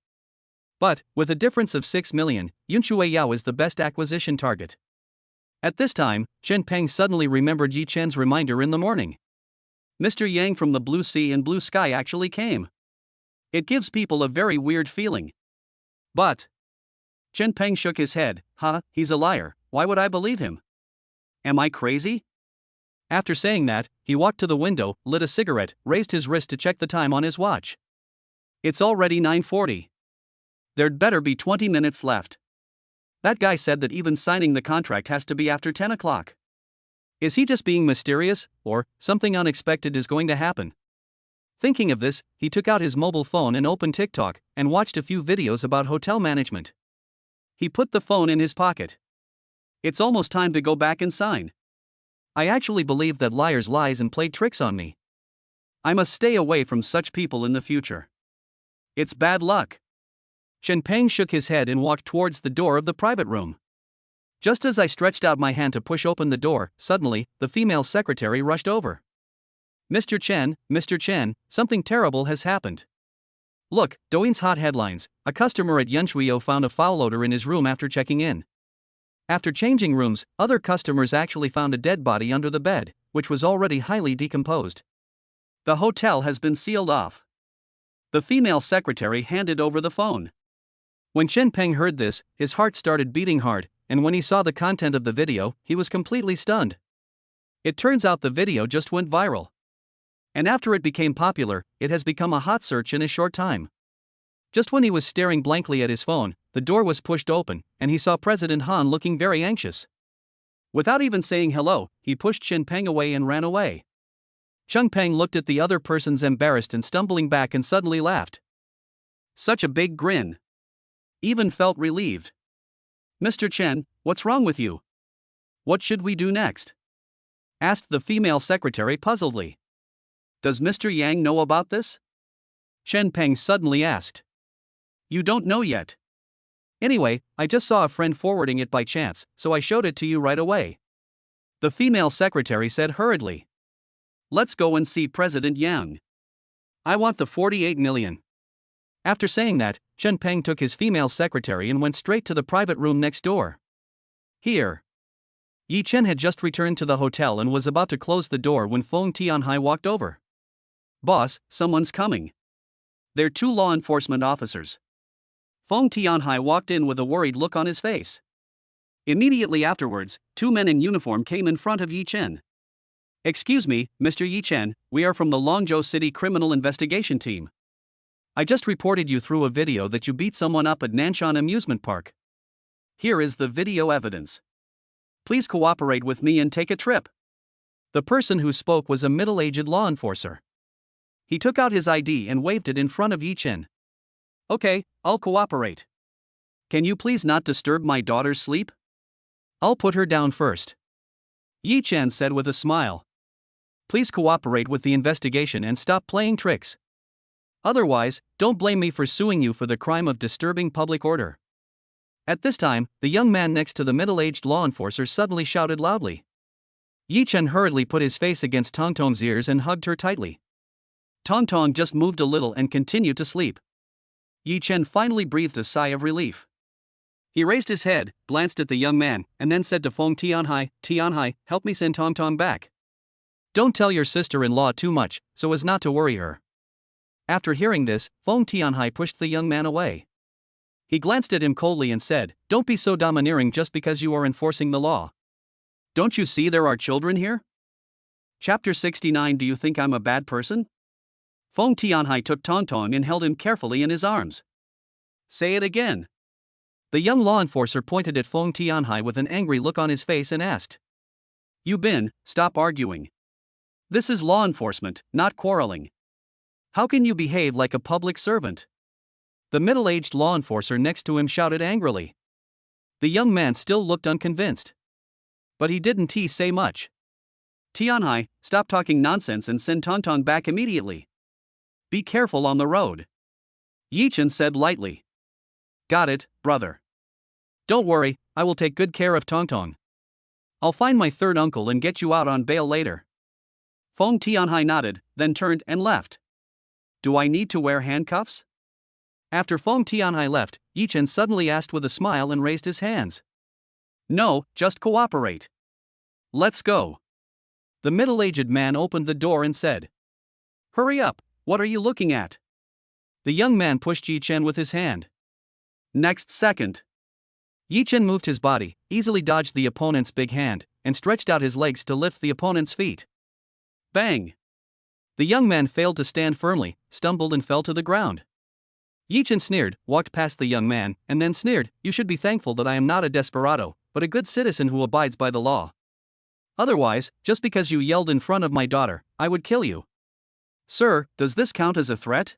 But, with a difference of 6 million, Yunshui Yao is the best acquisition target. At this time, Chen Peng suddenly remembered Yi Chen's reminder in the morning. Mr. Yang from the Blue Sea and Blue Sky actually came. It gives people a very weird feeling. But Chen Peng shook his head. He's a liar, Why would I believe him? Am I crazy? After saying that, he walked to the window, lit a cigarette, raised his wrist to check the time on his watch. It's already 9:40. There'd better be 20 minutes left. That guy said that even signing the contract has to be after 10 o'clock. Is he just being mysterious, or something unexpected is going to happen? Thinking of this, he took out his mobile phone and opened TikTok and watched a few videos about hotel management. He put the phone in his pocket. It's almost time to go back and sign. I actually believe that liars lies and play tricks on me. I must stay away from such people in the future. It's bad luck. Chen Peng shook his head and walked towards the door of the private room. Just as I stretched out my hand to push open the door, suddenly, the female secretary rushed over. Mr. Chen, something terrible has happened. Look, Douyin's hot headlines. A customer at Yunshuio found a foul odor in his room after checking in. After changing rooms, other customers actually found a dead body under the bed, which was already highly decomposed. The hotel has been sealed off. The female secretary handed over the phone. When Chen Peng heard this, his heart started beating hard, and when he saw the content of the video, he was completely stunned. It turns out the video just went viral. And after it became popular, it has become a hot search in a short time. Just when he was staring blankly at his phone, the door was pushed open, and he saw President Han looking very anxious. Without even saying hello, he pushed Chen Peng away and ran away. Chen Peng looked at the other persons embarrassed and stumbling back and suddenly laughed. Such a big grin. Even felt relieved. Mr. Chen, what's wrong with you? What should we do next? Asked the female secretary puzzledly. Does Mr. Yang know about this? Chen Peng suddenly asked. You don't know yet. Anyway, I just saw a friend forwarding it by chance, so I showed it to you right away. The female secretary said hurriedly. Let's go and see President Yang. I want the 48 million. After saying that, Chen Peng took his female secretary and went straight to the private room next door. Here. Yi Chen had just returned to the hotel and was about to close the door when Feng Tianhai walked over. Boss, someone's coming. They're 2 law enforcement officers. Feng Tianhai walked in with a worried look on his face. Immediately afterwards, 2 men in uniform came in front of Yi Chen. Excuse me, Mr. Yi Chen, we are from the Longzhou City Criminal Investigation Team. I just reported you through a video that you beat someone up at Nanshan Amusement Park. Here is the video evidence. Please cooperate with me and take a trip. The person who spoke was a middle-aged law enforcer. He took out his ID and waved it in front of Yi Chen. Okay, I'll cooperate. Can you please not disturb my daughter's sleep? I'll put her down first. Yi Chen said with a smile. Please cooperate with the investigation and stop playing tricks. Otherwise, don't blame me for suing you for the crime of disturbing public order. At this time, the young man next to the middle-aged law enforcer suddenly shouted loudly. Yi Chen hurriedly put his face against Tong Tong's ears and hugged her tightly. Tong Tong just moved a little and continued to sleep. Yi Chen finally breathed a sigh of relief. He raised his head, glanced at the young man, and then said to Feng Tianhai, help me send Tong Tong back. Don't tell your sister-in-law too much, so as not to worry her. After hearing this, Feng Tianhai pushed the young man away. He glanced at him coldly and said, don't be so domineering just because you are enforcing the law. Don't you see there are children here? Chapter 69. Do you think I'm a bad person? Feng Tianhai took Tong Tong and held him carefully in his arms. Say it again. The young law enforcer pointed at Feng Tianhai with an angry look on his face and asked. You Bin, stop arguing. This is law enforcement, not quarreling. How can you behave like a public servant? The middle-aged law enforcer next to him shouted angrily. The young man still looked unconvinced. But he didn't say much. Tianhai, stop talking nonsense and send Tong Tong back immediately. Be careful on the road. Yi Chen said lightly. Got it, brother. Don't worry, I will take good care of Tong Tong. I'll find my third uncle and get you out on bail later. Feng Tianhai nodded, then turned and left. Do I need to wear handcuffs? After Feng Tianhai left, Yi Chen suddenly asked with a smile and raised his hands. No, just cooperate. Let's go. The middle-aged man opened the door and said. Hurry up, what are you looking at? The young man pushed Yi Chen with his hand. Next second. Yi Chen moved his body, easily dodged the opponent's big hand, and stretched out his legs to lift the opponent's feet. Bang! The young man failed to stand firmly, stumbled and fell to the ground. Yi Chen sneered, walked past the young man, and then sneered, "You should be thankful that I am not a desperado, but a good citizen who abides by the law. Otherwise, just because you yelled in front of my daughter, I would kill you." Sir, does this count as a threat?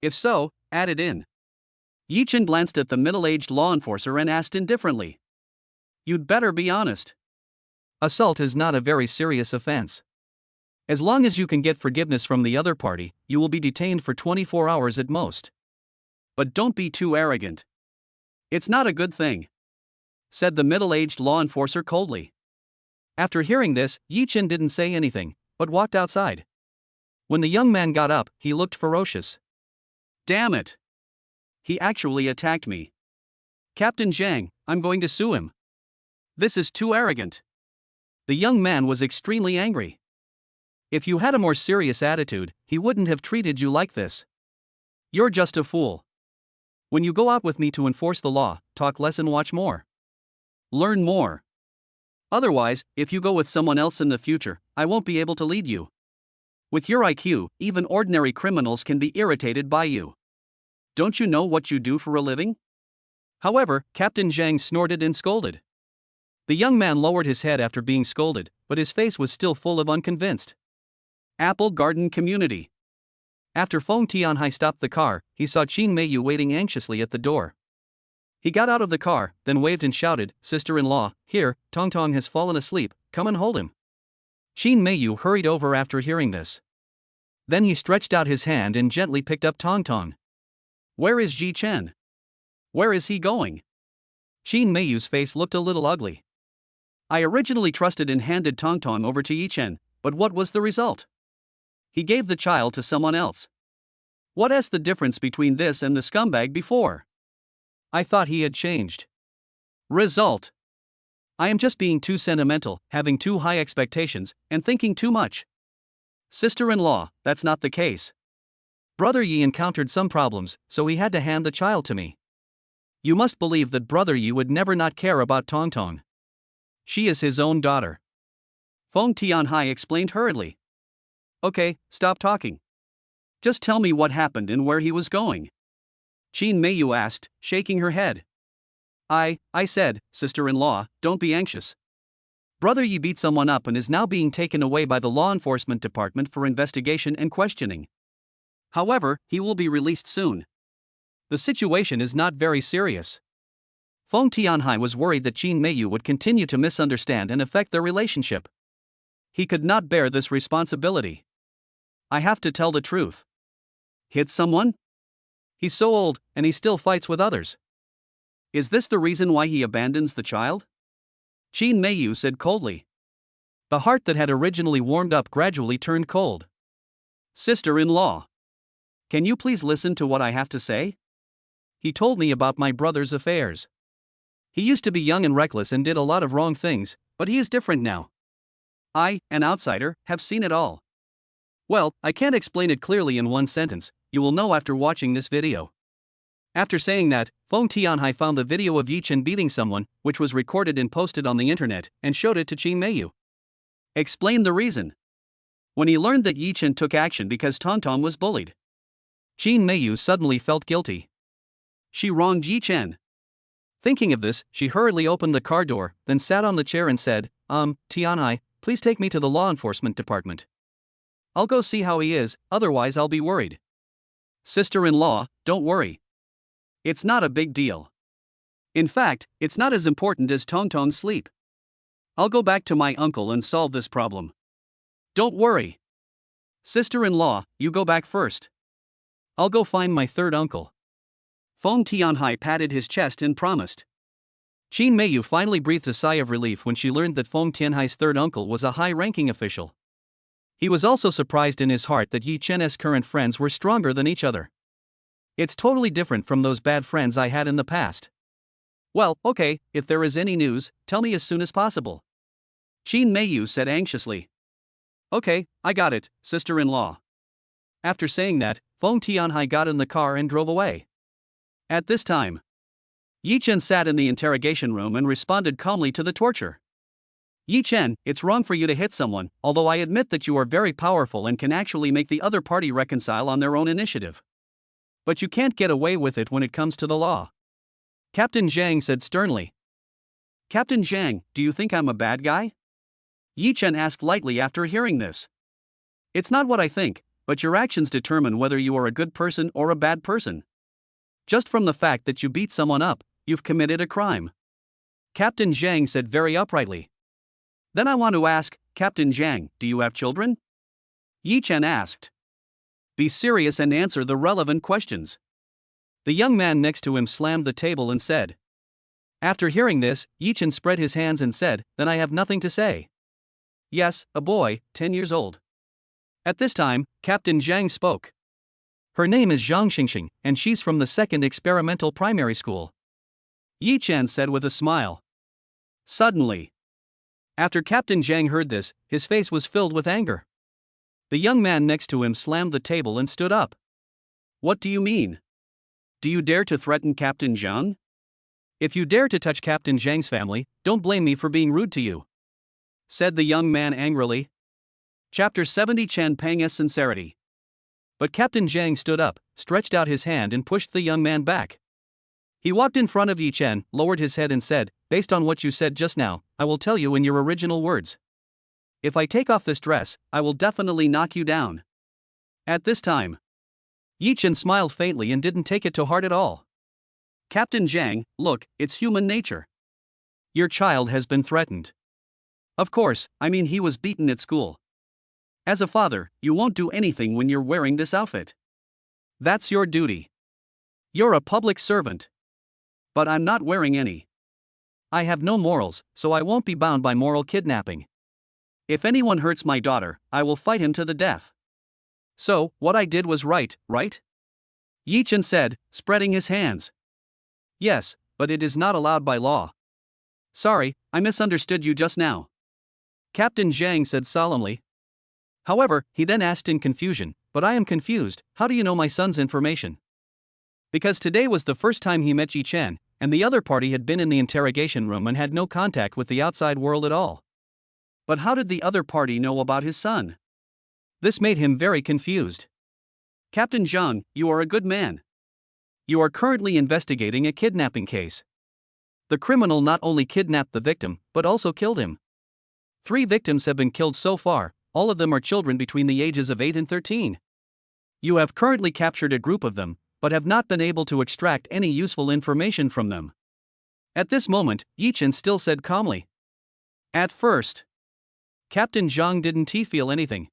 If so, add it in. Yi Chen glanced at the middle-aged law enforcer and asked indifferently. You'd better be honest. Assault is not a very serious offense. As long as you can get forgiveness from the other party, you will be detained for 24 hours at most. But don't be too arrogant. It's not a good thing, said the middle-aged law enforcer coldly. After hearing this, Yi Chen didn't say anything, but walked outside. When the young man got up, he looked ferocious. Damn it! He actually attacked me. Captain Zhang, I'm going to sue him. This is too arrogant. The young man was extremely angry. If you had a more serious attitude, he wouldn't have treated you like this. You're just a fool. When you go out with me to enforce the law, talk less and watch more. Learn more. Otherwise, if you go with someone else in the future, I won't be able to lead you. With your IQ, even ordinary criminals can be irritated by you. Don't you know what you do for a living? However, Captain Zhang snorted and scolded. The young man lowered his head after being scolded, but his face was still full of unconvinced. Apple Garden Community. After Feng Tianhai stopped the car, he saw Qin Meiyu waiting anxiously at the door. He got out of the car, then waved and shouted, "Sister-in-law, here, Tong Tong has fallen asleep, come and hold him." Qin Meiyu hurried over after hearing this. Then he stretched out his hand and gently picked up Tong Tong. Where is Yi Chen? Where is he going? Qin Meiyu's face looked a little ugly. I originally trusted and handed Tong Tong over to Yi Chen, but what was the result? He gave the child to someone else. What is the difference between this and the scumbag before? I thought he had changed. Result. I am just being too sentimental, having too high expectations, and thinking too much. Sister-in-law, that's not the case. Brother Yi encountered some problems, so he had to hand the child to me. You must believe that Brother Yi would never not care about Tong Tong. She is his own daughter. Feng Tianhai explained hurriedly. Okay, stop talking. Just tell me what happened and where he was going. Qin Meiyu asked, shaking her head. I said, sister-in-law, don't be anxious. Brother Yi beat someone up and is now being taken away by the law enforcement department for investigation and questioning. However, he will be released soon. The situation is not very serious. Feng Tianhai was worried that Qin Meiyu would continue to misunderstand and affect their relationship. He could not bear this responsibility. I have to tell the truth. Hit someone? He's so old, and he still fights with others. Is this the reason why he abandons the child? Qin Meiyu said coldly. The heart that had originally warmed up gradually turned cold. Sister-in-law, can you please listen to what I have to say? He told me about my brother's affairs. He used to be young and reckless and did a lot of wrong things, but he is different now. I, an outsider, have seen it all. Well, I can't explain it clearly in one sentence, you will know after watching this video. After saying that, Feng Tianhai found the video of Yi Chen beating someone, which was recorded and posted on the internet, and showed it to Qin Meiyu. Explain the reason. When he learned that Yi Chen took action because Tong Tong was bullied, Qin Meiyu suddenly felt guilty. She wronged Yi Chen. Thinking of this, she hurriedly opened the car door, then sat on the chair and said, Tianhai, please take me to the law enforcement department. I'll go see how he is, otherwise I'll be worried. Sister-in-law, don't worry. It's not a big deal. In fact, it's not as important as Tong Tong's sleep. I'll go back to my uncle and solve this problem. Don't worry. Sister-in-law, you go back first. I'll go find my third uncle. Feng Tianhai patted his chest and promised. Qin Meiyu finally breathed a sigh of relief when she learned that Feng Tianhai's third uncle was a high-ranking official. He was also surprised in his heart that Yi Chen's current friends were stronger than each other. It's totally different from those bad friends I had in the past. Well, okay, if there is any news, tell me as soon as possible. Qin Meiyu said anxiously. Okay, I got it, sister-in-law. After saying that, Feng Tianhai got in the car and drove away. At this time, Yi Chen sat in the interrogation room and responded calmly to the torture. Yi Chen, it's wrong for you to hit someone, although I admit that you are very powerful and can actually make the other party reconcile on their own initiative. But you can't get away with it when it comes to the law. Captain Zhang said sternly. Captain Zhang, do you think I'm a bad guy? Yi Chen asked lightly after hearing this. It's not what I think, but your actions determine whether you are a good person or a bad person. Just from the fact that you beat someone up, you've committed a crime. Captain Zhang said very uprightly. Then I want to ask, Captain Zhang, do you have children? Yi Chen asked. Be serious and answer the relevant questions. The young man next to him slammed the table and said. After hearing this, Yi Chen spread his hands and said, Then I have nothing to say. Yes, a boy, 10 years old. At this time, Captain Zhang spoke. Her name is Zhang Xingxing, and she's from the 2nd Experimental Primary School. Yi Chen said with a smile. Suddenly. After Captain Zhang heard this, his face was filled with anger. The young man next to him slammed the table and stood up. What do you mean? Do you dare to threaten Captain Zhang? If you dare to touch Captain Zhang's family, don't blame me for being rude to you, said the young man angrily. Chapter 70 Chen Pang's Sincerity. But Captain Zhang stood up, stretched out his hand and pushed the young man back. He walked in front of Yi Chen, lowered his head and said, Based on what you said just now, I will tell you in your original words. If I take off this dress, I will definitely knock you down. At this time, Yi Chen smiled faintly and didn't take it to heart at all. Captain Zhang, look, it's human nature. Your child has been threatened. Of course, I mean he was beaten at school. As a father, you won't do anything when you're wearing this outfit. That's your duty. You're a public servant. But I'm not wearing any. I have no morals, so I won't be bound by moral kidnapping. If anyone hurts my daughter, I will fight him to the death. So, what I did was right, right? Yi Chen said, spreading his hands. Yes, but it is not allowed by law. Sorry, I misunderstood you just now. Captain Zhang said solemnly. However, he then asked in confusion, But I am confused, how do you know my son's information? Because today was the first time he met Yi Chen, and the other party had been in the interrogation room and had no contact with the outside world at all. But how did the other party know about his son? This made him very confused. Captain Zhang, you are a good man. You are currently investigating a kidnapping case. The criminal not only kidnapped the victim, but also killed him. 3 victims have been killed so far, all of them are children between the ages of 8 and 13. You have currently captured a group of them, but have not been able to extract any useful information from them. At this moment, Yi Chen still said calmly. At first, Captain Zhang didn't feel anything.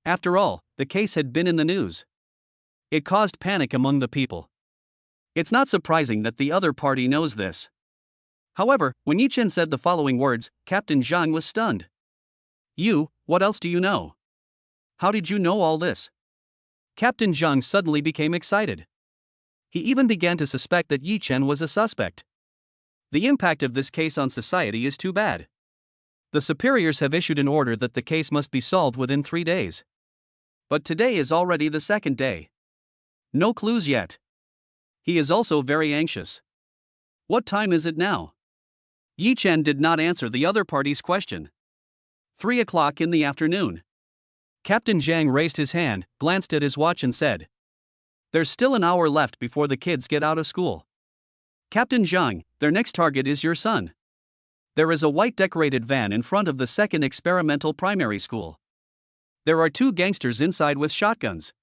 After all, the case had been in the news. It caused panic among the people. It's not surprising that the other party knows this. However, when Yi Chen said the following words, Captain Zhang was stunned. You, what else do you know? How did you know all this? Captain Zhang suddenly became excited. He even began to suspect that Yi Chen was a suspect. The impact of this case on society is too bad. The superiors have issued an order that the case must be solved within 3 days. But today is already the 2nd day. No clues yet. He is also very anxious. What time is it now? Yi Chen did not answer the other party's question. 3 o'clock in the afternoon. Captain Zhang raised his hand, glanced at his watch and said, There's still an hour left before the kids get out of school. Captain Zhang, their next target is your son. There is a white decorated van in front of the 2nd Experimental Primary School. There are 2 gangsters inside with shotguns.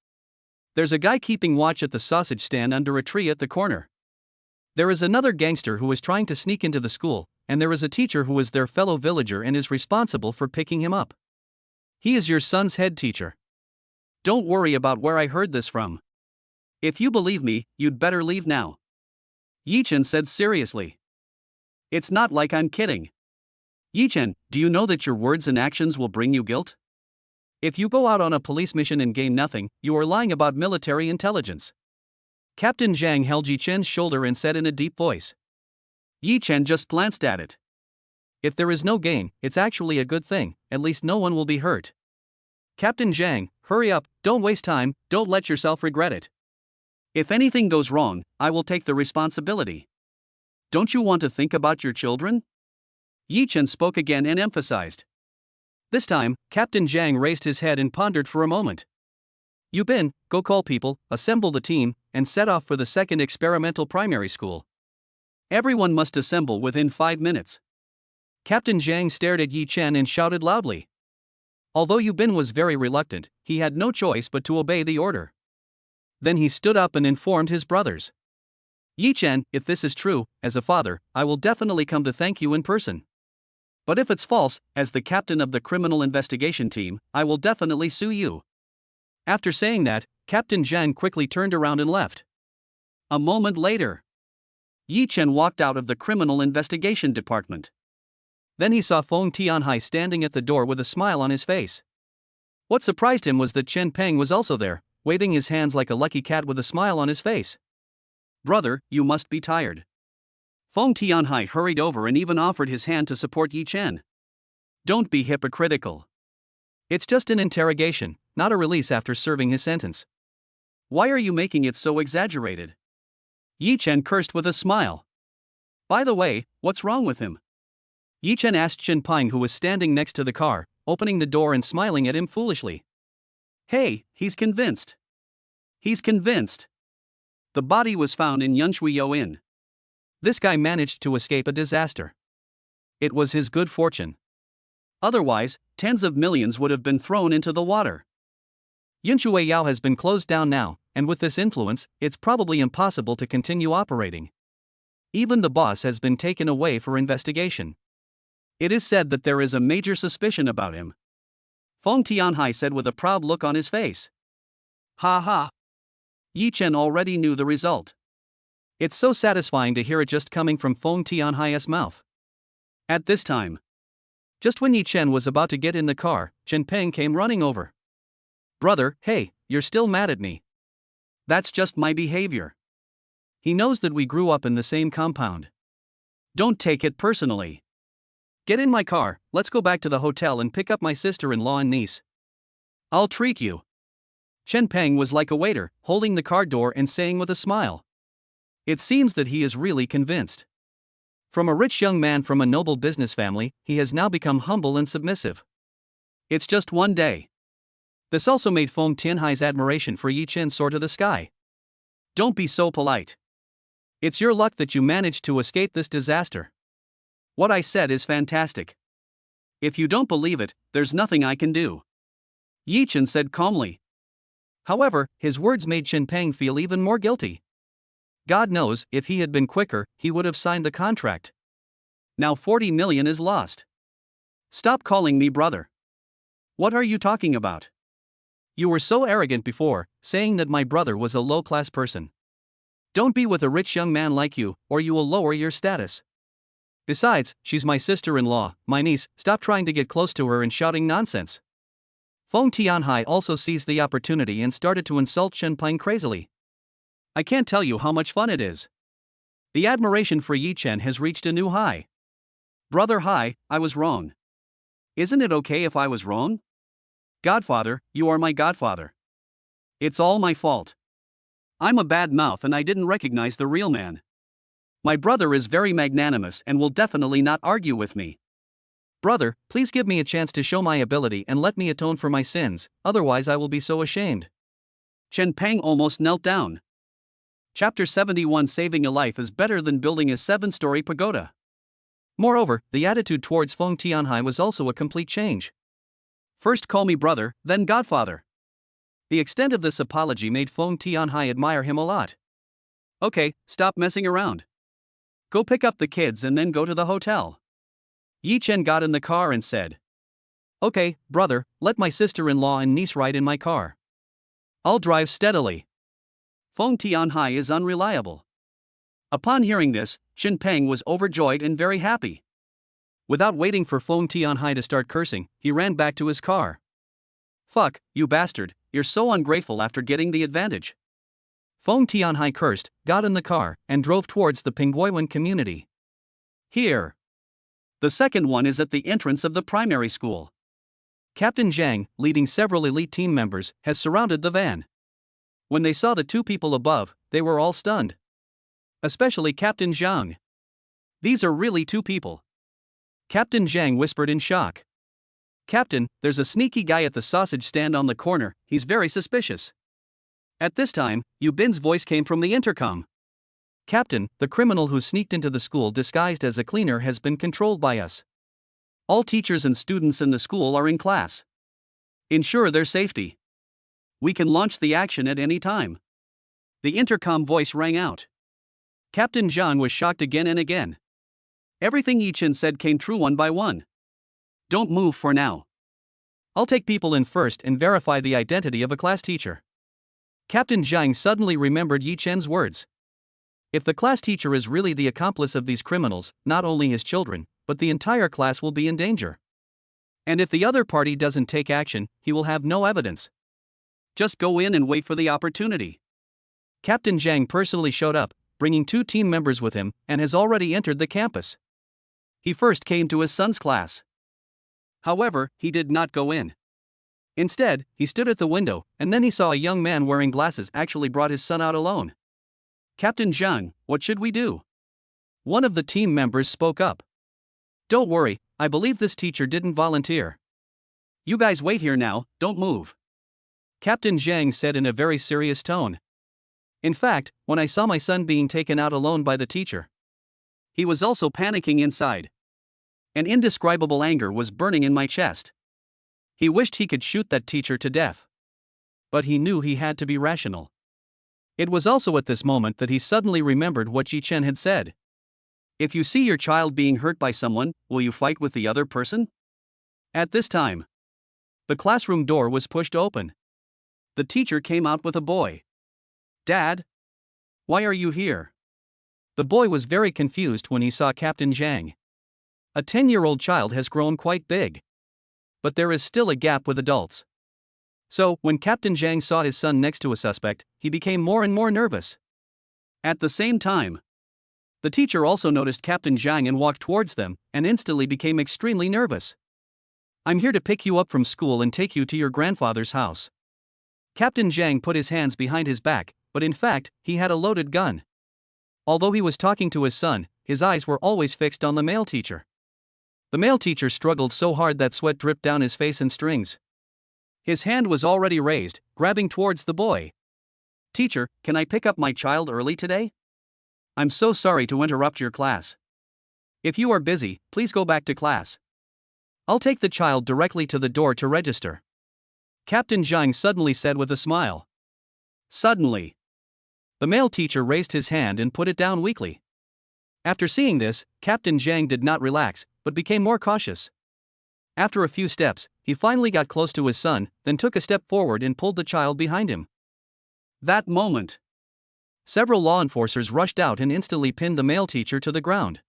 There's a guy keeping watch at the sausage stand under a tree at the corner. There is another gangster who is trying to sneak into the school, and there is a teacher who is their fellow villager and is responsible for picking him up. He is your son's head teacher. Don't worry about where I heard this from. If you believe me, you'd better leave now. Yi Chen said seriously. It's not like I'm kidding. Yi Chen, do you know that your words and actions will bring you guilt? If you go out on a police mission and gain nothing, you are lying about military intelligence. Captain Zhang held Yi Chen's shoulder and said in a deep voice. Yi Chen just glanced at it. If there is no gain, it's actually a good thing, at least no one will be hurt. Captain Zhang, hurry up, don't waste time, don't let yourself regret it. If anything goes wrong, I will take the responsibility. Don't you want to think about your children? Yi Chen spoke again and emphasized. This time, Captain Zhang raised his head and pondered for a moment. You Bin, go call people, assemble the team, and set off for the second experimental primary school. Everyone must assemble within 5 minutes. Captain Zhang stared at Yi Chen and shouted loudly. Although Yu Bin was very reluctant, he had no choice but to obey the order. Then he stood up and informed his brothers. Yi Chen, if this is true, as a father, I will definitely come to thank you in person. But if it's false, as the captain of the criminal investigation team, I will definitely sue you. After saying that, Captain Zhang quickly turned around and left. A moment later, Yi Chen walked out of the criminal investigation department. Then he saw Feng Tianhai standing at the door with a smile on his face. What surprised him was that Chen Peng was also there, waving his hands like a lucky cat with a smile on his face. Brother, you must be tired. Feng Tianhai hurried over and even offered his hand to support Yi Chen. Don't be hypocritical. It's just an interrogation, not a release after serving his sentence. Why are you making it so exaggerated? Yi Chen cursed with a smile. By the way, what's wrong with him? Yi Chen asked Chen Peng, who was standing next to the car, opening the door and smiling at him foolishly. Hey, he's convinced. He's convinced. The body was found in Yunshuiyou Inn. This guy managed to escape a disaster. It was his good fortune. Otherwise, tens of millions would have been thrown into the water. Yunshuiyou has been closed down now, and with this influence, it's probably impossible to continue operating. Even the boss has been taken away for investigation. It is said that there is a major suspicion about him. Feng Tianhai said with a proud look on his face. Ha ha. Yi Chen already knew the result. It's so satisfying to hear it just coming from Feng Tianhai's mouth. At this time, just when Yi Chen was about to get in the car, Chen Peng came running over. Brother, hey, you're still mad at me. That's just my behavior. He knows that we grew up in the same compound. Don't take it personally. Get in my car, let's go back to the hotel and pick up my sister-in-law and niece. I'll treat you. Chen Peng was like a waiter, holding the car door and saying with a smile. It seems that he is really convinced. From a rich young man from a noble business family, he has now become humble and submissive. It's just one day. This also made Feng Tianhai's admiration for Yi Chen soar to the sky. Don't be so polite. It's your luck that you managed to escape this disaster. What I said is fantastic. If you don't believe it, there's nothing I can do. Yi Chen said calmly. However, his words made Chen Peng feel even more guilty. God knows, if he had been quicker, he would have signed the contract. Now 40 million is lost. Stop calling me brother. What are you talking about? You were so arrogant before, saying that my brother was a low-class person. Don't be with a rich young man like you, or you will lower your status. Besides, she's my sister-in-law, my niece. Stop trying to get close to her and shouting nonsense. Feng Tianhai also seized the opportunity and started to insult Chen Peng crazily. I can't tell you how much fun it is. The admiration for Yi Chen has reached a new high. Brother, hi, I was wrong. Isn't it okay if I was wrong? Godfather, you are my godfather. It's all my fault. I'm a bad mouth and I didn't recognize the real man. My brother is very magnanimous and will definitely not argue with me. Brother, please give me a chance to show my ability and let me atone for my sins, otherwise I will be so ashamed. Chen Peng almost knelt down. Chapter 71. Saving a life is better than building a 7-story pagoda. Moreover, the attitude towards Feng Tianhai was also a complete change. First call me brother, then godfather. The extent of this apology made Feng Tianhai admire him a lot. Okay, stop messing around. Go pick up the kids and then go to the hotel. Yi Chen got in the car and said. Okay, brother, let my sister-in-law and niece ride in my car. I'll drive steadily. Feng Tianhai is unreliable. Upon hearing this, Chen Peng was overjoyed and very happy. Without waiting for Feng Tianhai to start cursing, he ran back to his car. Fuck, you bastard, you're so ungrateful after getting the advantage. Feng Tianhai cursed, got in the car, and drove towards the Pingguiwen community. Here. The second one is at the entrance of the primary school. Captain Zhang, leading several elite team members, has surrounded the van. When they saw the two people above, they were all stunned. Especially Captain Zhang. These are really two people. Captain Zhang whispered in shock. Captain, there's a sneaky guy at the sausage stand on the corner, he's very suspicious. At this time, Yu Bin's voice came from the intercom. Captain, the criminal who sneaked into the school disguised as a cleaner has been controlled by us. All teachers and students in the school are in class. Ensure their safety. We can launch the action at any time. The intercom voice rang out. Captain Zhang was shocked again and again. Everything Yi Chen said came true one by one. Don't move for now. I'll take people in first and verify the identity of a class teacher. Captain Zhang suddenly remembered Yi Chen's words. If the class teacher is really the accomplice of these criminals, not only his children, but the entire class will be in danger. And if the other party doesn't take action, he will have no evidence. Just go in and wait for the opportunity. Captain Zhang personally showed up, bringing 2 team members with him, and has already entered the campus. He first came to his son's class. However, he did not go in. Instead, he stood at the window, and then he saw a young man wearing glasses actually brought his son out alone. Captain Zhang, what should we do? One of the team members spoke up. Don't worry, I believe this teacher didn't volunteer. You guys wait here now, don't move. Captain Zhang said in a very serious tone. In fact, when I saw my son being taken out alone by the teacher, he was also panicking inside. An indescribable anger was burning in my chest. He wished he could shoot that teacher to death. But he knew he had to be rational. It was also at this moment that he suddenly remembered what Yi Chen had said. If you see your child being hurt by someone, will you fight with the other person? At this time, the classroom door was pushed open. The teacher came out with a boy. Dad? Why are you here? The boy was very confused when he saw Captain Zhang. A 10-year-old child has grown quite big. But there is still a gap with adults. So, when Captain Zhang saw his son next to a suspect, he became more and more nervous. At the same time, the teacher also noticed Captain Zhang and walked towards them, and instantly became extremely nervous. I'm here to pick you up from school and take you to your grandfather's house. Captain Zhang put his hands behind his back, but in fact, he had a loaded gun. Although he was talking to his son, his eyes were always fixed on the male teacher. The male teacher struggled so hard that sweat dripped down his face in strings. His hand was already raised, grabbing towards the boy. Teacher, can I pick up my child early today? I'm so sorry to interrupt your class. If you are busy, please go back to class. I'll take the child directly to the door to register. Captain Zhang suddenly said with a smile. Suddenly, the male teacher raised his hand and put it down weakly. After seeing this, Captain Zhang did not relax, but became more cautious. After a few steps, he finally got close to his son, then took a step forward and pulled the child behind him. That moment, several law enforcers rushed out and instantly pinned the male teacher to the ground.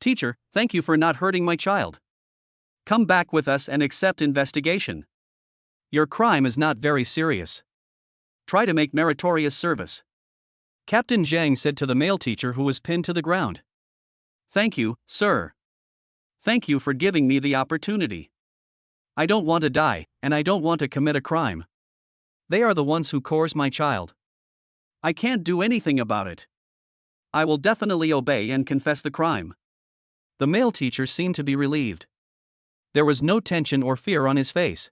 Teacher, thank you for not hurting my child. Come back with us and accept investigation. Your crime is not very serious. Try to make meritorious service. Captain Zhang said to the male teacher who was pinned to the ground. Thank you, sir. Thank you for giving me the opportunity. I don't want to die, and I don't want to commit a crime. They are the ones who coerce my child. I can't do anything about it. I will definitely obey and confess the crime. The male teacher seemed to be relieved. There was no tension or fear on his face.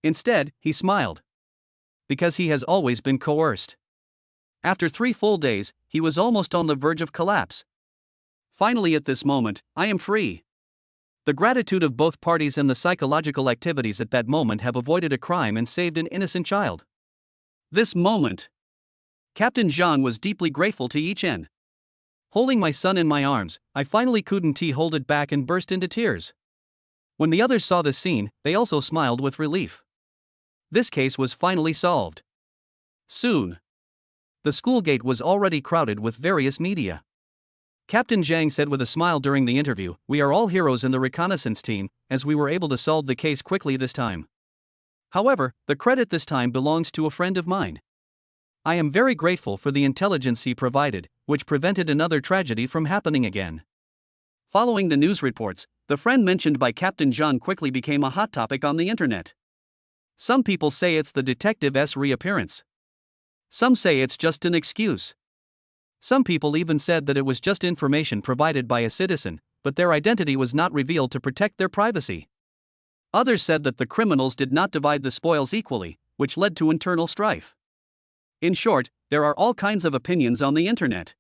Instead, he smiled. Because he has always been coerced. After 3 full days, he was almost on the verge of collapse. Finally, at this moment, I am free. The gratitude of both parties and the psychological activities at that moment have avoided a crime and saved an innocent child. This moment, Captain Zhang was deeply grateful to Yi Chen. Holding my son in my arms, I finally couldn't hold it back and burst into tears. When the others saw the scene, they also smiled with relief. This case was finally solved. Soon, the school gate was already crowded with various media. Captain Zhang said with a smile during the interview, "We are all heroes in the reconnaissance team, as we were able to solve the case quickly this time. However, the credit this time belongs to a friend of mine. I am very grateful for the intelligence he provided, which prevented another tragedy from happening again." Following the news reports, the friend mentioned by Captain Zhang quickly became a hot topic on the internet. Some people say it's the detective's reappearance. Some say it's just an excuse. Some people even said that it was just information provided by a citizen, but their identity was not revealed to protect their privacy. Others said that the criminals did not divide the spoils equally, which led to internal strife. In short, there are all kinds of opinions on the internet.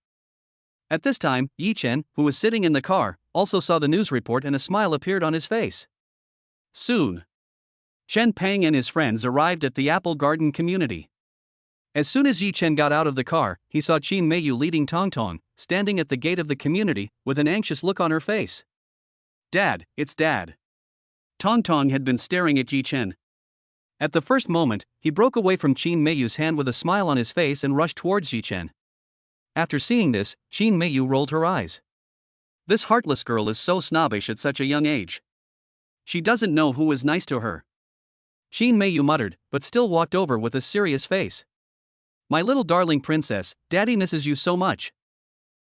At this time, Yi Chen, who was sitting in the car, also saw the news report and a smile appeared on his face. Soon, Chen Peng and his friends arrived at the Apple Garden community. As soon as Yi Chen got out of the car, he saw Qin Meiyu leading Tong Tong, standing at the gate of the community, with an anxious look on her face. Dad, it's Dad. Tong Tong had been staring at Yi Chen. At the first moment, he broke away from Qin Meiyu's hand with a smile on his face and rushed towards Yi Chen. After seeing this, Qin Meiyu rolled her eyes. This heartless girl is so snobbish at such a young age. She doesn't know who is nice to her. Qin Meiyu muttered, but still walked over with a serious face. My little darling princess, Daddy misses you so much.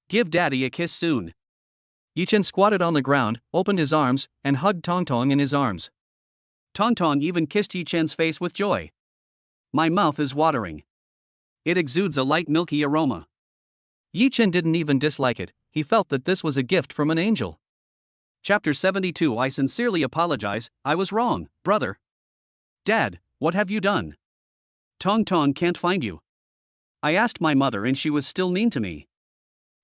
Give Daddy a kiss soon. Yi Chen squatted on the ground, opened his arms, and hugged Tong Tong in his arms. Tong Tong even kissed Yi Chen's face with joy. My mouth is watering. It exudes a light milky aroma. Yi Chen didn't even dislike it, he felt that this was a gift from an angel. Chapter 72 I sincerely apologize, I was wrong, brother. Dad, what have you done? Tong Tong can't find you. I asked my mother and she was still mean to me.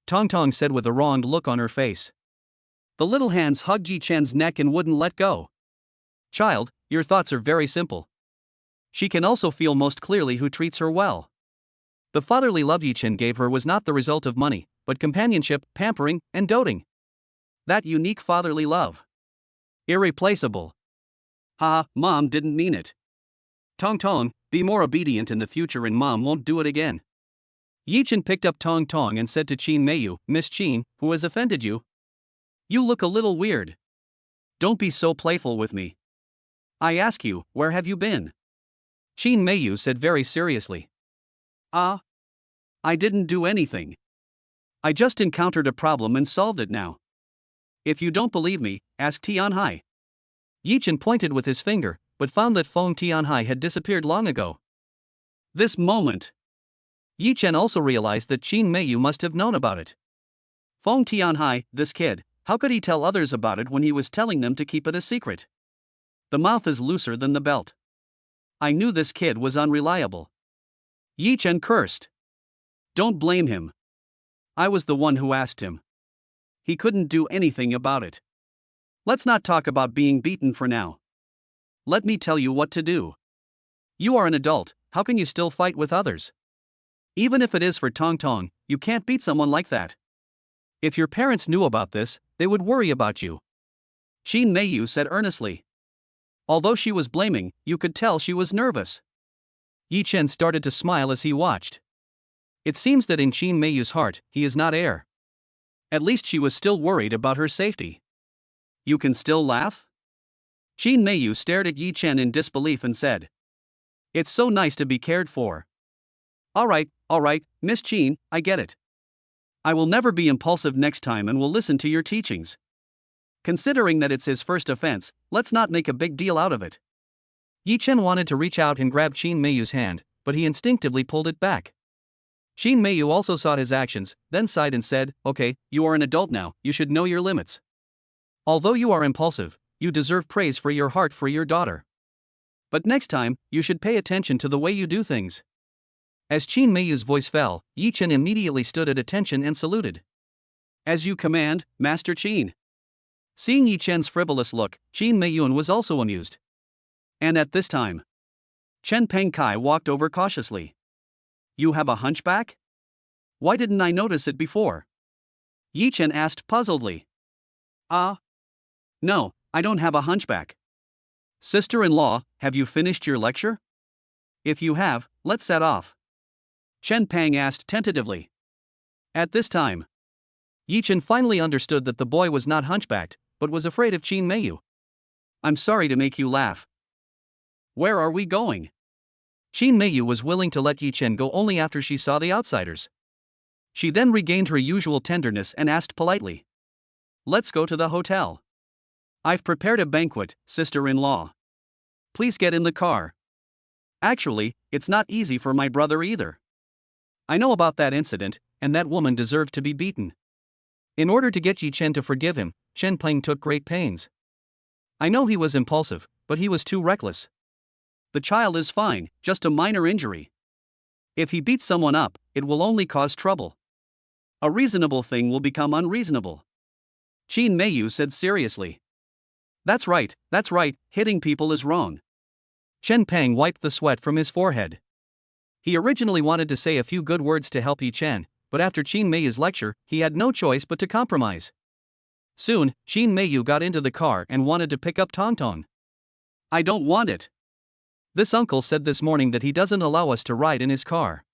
Tong Tong said with a wronged look on her face. The little hands hugged Yi Chen's neck and wouldn't let go. Child, your thoughts are very simple. She can also feel most clearly who treats her well. The fatherly love Yi Chen gave her was not the result of money, but companionship, pampering, and doting. That unique fatherly love. Irreplaceable. Ha, Mom didn't mean it. Tong Tong, be more obedient in the future and Mom won't do it again. Yi Chen picked up Tong Tong and said to Qin Meiyu, Miss Qin, who has offended you? You look a little weird. Don't be so playful with me. I ask you, where have you been? Qin Meiyu said very seriously. I didn't do anything. I just encountered a problem and solved it now. If you don't believe me, ask Tianhai. Yi Chen pointed with his finger, but found that Feng Tianhai had disappeared long ago. This moment. Yi Chen also realized that Qin Meiyu must have known about it. Feng Tianhai, this kid, how could he tell others about it when he was telling them to keep it a secret? The mouth is looser than the belt. I knew this kid was unreliable. Yi Chen cursed. Don't blame him. I was the one who asked him. He couldn't do anything about it. Let's not talk about being beaten for now. Let me tell you what to do. You are an adult, how can you still fight with others? Even if it is for Tong Tong, you can't beat someone like that. If your parents knew about this, they would worry about you. Qin Meiyu said earnestly. Although she was blaming, you could tell she was nervous. Yi Chen started to smile as he watched. It seems that in Qin Meiyu's heart, he is not heir. At least she was still worried about her safety. You can still laugh? Qin Meiyu stared at Yi Chen in disbelief and said. It's so nice to be cared for. Alright, Miss Qin, I get it. I will never be impulsive next time and will listen to your teachings. Considering that it's his first offense, let's not make a big deal out of it. Yi Chen wanted to reach out and grab Qin Meiyu's hand, but he instinctively pulled it back. Qin Meiyu also saw his actions, then sighed and said, Okay, you are an adult now, you should know your limits. Although you are impulsive, you deserve praise for your heart for your daughter. But next time, you should pay attention to the way you do things. As Qin Meiyu's voice fell, Yi Chen immediately stood at attention and saluted. As you command, Master Qin. Seeing Yi Chen's frivolous look, Qin Meiyun was also amused. And at this time, Chen Pengkai walked over cautiously. You have a hunchback? Why didn't I notice it before? Yi Chen asked puzzledly. No, I don't have a hunchback. Sister-in-law, have you finished your lecture? If you have, let's set off. Chen Peng asked tentatively. At this time, Yi Chen finally understood that the boy was not hunchbacked, but was afraid of Qin Meiyu. I'm sorry to make you laugh. Where are we going? Qin Meiyu was willing to let Yi Chen go only after she saw the outsiders. She then regained her usual tenderness and asked politely. Let's go to the hotel. I've prepared a banquet, sister-in-law. Please get in the car. Actually, it's not easy for my brother either. I know about that incident, and that woman deserved to be beaten. In order to get Yi Chen to forgive him, Chen Peng took great pains. I know he was impulsive, but he was too reckless. The child is fine, just a minor injury. If he beats someone up, it will only cause trouble. A reasonable thing will become unreasonable. Qin Meiyu said seriously. That's right, hitting people is wrong. Chen Peng wiped the sweat from his forehead. He originally wanted to say a few good words to help Yi Chen, but after Qin Meiyu's lecture, he had no choice but to compromise. Soon, Qin Meiyu got into the car and wanted to pick up Tong Tong. I don't want it. This uncle said this morning that he doesn't allow us to ride in his car.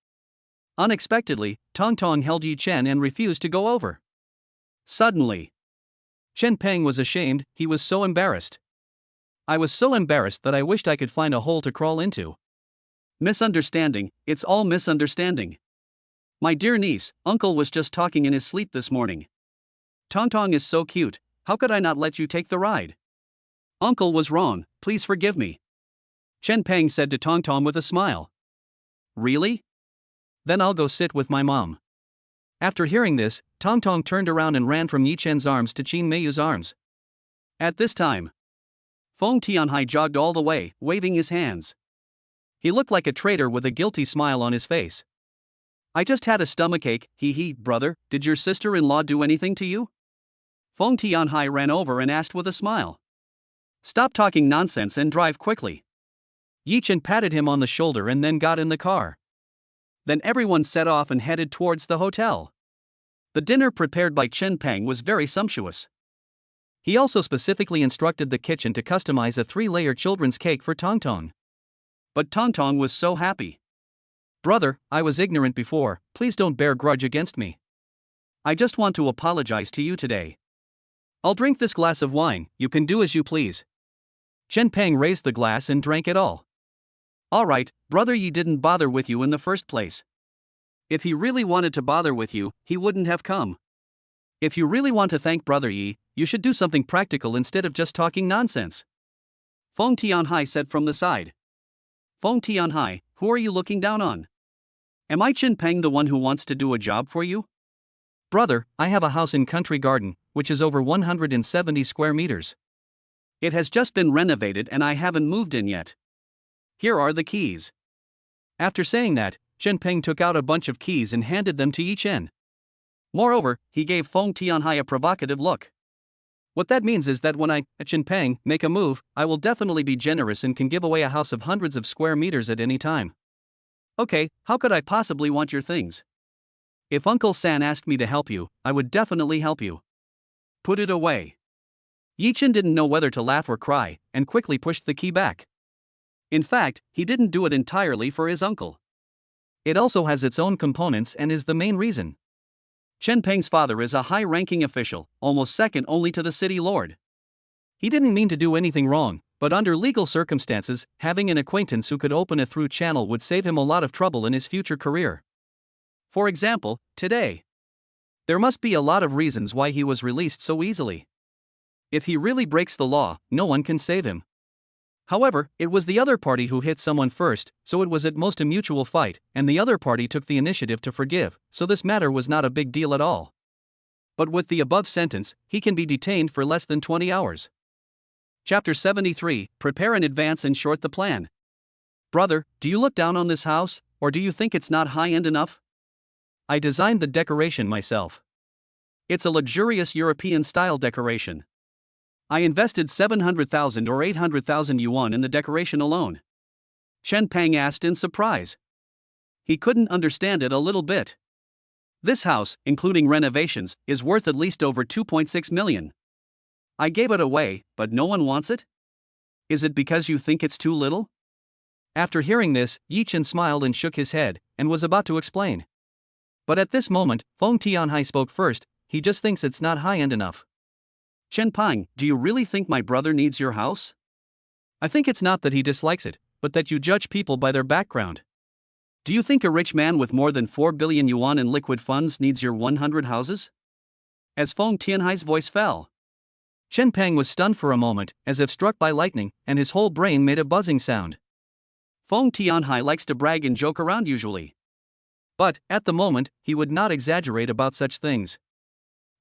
Unexpectedly, Tong Tong held Yi Chen and refused to go over. Suddenly, Chen Peng was ashamed, he was so embarrassed. I was so embarrassed that I wished I could find a hole to crawl into. Misunderstanding, it's all misunderstanding. My dear niece, uncle was just talking in his sleep this morning. Tong Tong is so cute, how could I not let you take the ride? Uncle was wrong, please forgive me. Chen Peng said to Tong Tong with a smile. Really? Then I'll go sit with my mom. After hearing this, Tong Tong turned around and ran from Yi Chen's arms to Qin Meiyu's arms. At this time, Feng Tianhai jogged all the way, waving his hands. He looked like a traitor with a guilty smile on his face. I just had a stomachache, hee, brother, did your sister-in-law do anything to you? Feng Tianhai ran over and asked with a smile. Stop talking nonsense and drive quickly. Yi Chen patted him on the shoulder and then got in the car. Then everyone set off and headed towards the hotel. The dinner prepared by Chen Peng was very sumptuous. He also specifically instructed the kitchen to customize a 3-layer children's cake for Tong Tong. But Tong Tong was so happy. Brother, I was ignorant before, please don't bear grudge against me. I just want to apologize to you today. I'll drink this glass of wine, you can do as you please. Chen Peng raised the glass and drank it all. Alright, brother Yi didn't bother with you in the first place. If he really wanted to bother with you, he wouldn't have come. If you really want to thank brother Yi, you should do something practical instead of just talking nonsense. Feng Tianhai said from the side. Feng Tianhai, who are you looking down on? Am I Chen Peng the one who wants to do a job for you? Brother, I have a house in Country Garden, which is over 170 square meters. It has just been renovated and I haven't moved in yet. Here are the keys. After saying that, Chen Peng took out a bunch of keys and handed them to Yi Chen. Moreover, he gave Feng Tianhai a provocative look. What that means is that when I, Chen Peng, make a move, I will definitely be generous and can give away a house of hundreds of square meters at any time. Okay, how could I possibly want your things? If Uncle San asked me to help you, I would definitely help you. Put it away. Yi Chen didn't know whether to laugh or cry, and quickly pushed the key back. In fact, he didn't do it entirely for his uncle. It also has its own components and is the main reason. Chen Peng's father is a high-ranking official, almost second only to the city lord. He didn't mean to do anything wrong, but under legal circumstances, having an acquaintance who could open a through channel would save him a lot of trouble in his future career. For example, today. There must be a lot of reasons why he was released so easily. If he really breaks the law, no one can save him. However, it was the other party who hit someone first, so it was at most a mutual fight, and the other party took the initiative to forgive, so this matter was not a big deal at all. But with the above sentence, he can be detained for less than 20 hours. Chapter 73, Prepare in advance and short the plan. Brother, do you look down on this house, or do you think it's not high-end enough? I designed the decoration myself. It's a luxurious European-style decoration. I invested 700,000 or 800,000 yuan in the decoration alone. Chen Peng asked in surprise. He couldn't understand it a little bit. This house, including renovations, is worth at least over 2.6 million. I gave it away, but no one wants it? Is it because you think it's too little? After hearing this, Yi Chen smiled and shook his head, and was about to explain. But at this moment, Feng Tianhai spoke first. He just thinks it's not high-end enough. Chen Peng, do you really think my brother needs your house? I think it's not that he dislikes it, but that you judge people by their background. Do you think a rich man with more than 4 billion yuan in liquid funds needs your 100 houses? As Feng Tianhai's voice fell, Chen Peng was stunned for a moment, as if struck by lightning, and his whole brain made a buzzing sound. Feng Tianhai likes to brag and joke around usually. But, at the moment, he would not exaggerate about such things.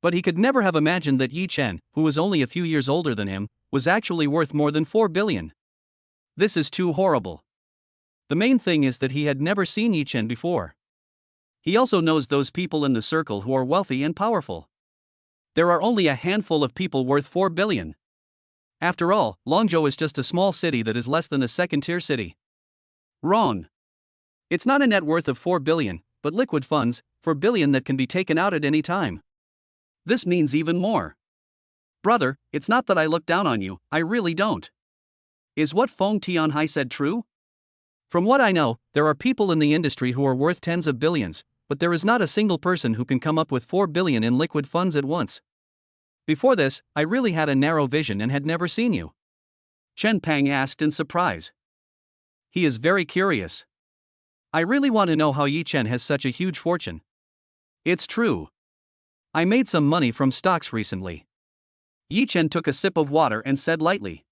But he could never have imagined that Yi Chen, who was only a few years older than him, was actually worth more than 4 billion. This is too horrible. The main thing is that he had never seen Yi Chen before. He also knows those people in the circle who are wealthy and powerful. There are only a handful of people worth 4 billion. After all, Longzhou is just a small city that is less than a second-tier city. Wrong. It's not a net worth of 4 billion, but liquid funds, 4 billion that can be taken out at any time. This means even more. Brother, it's not that I look down on you, I really don't. Is what Feng Tianhai said true? From what I know, there are people in the industry who are worth tens of billions, but there is not a single person who can come up with 4 billion in liquid funds at once. Before this, I really had a narrow vision and had never seen you. Chen Pang asked in surprise. He is very curious. I really want to know how Yi Chen has such a huge fortune. It's true. I made some money from stocks recently. Yi Chen took a sip of water and said lightly.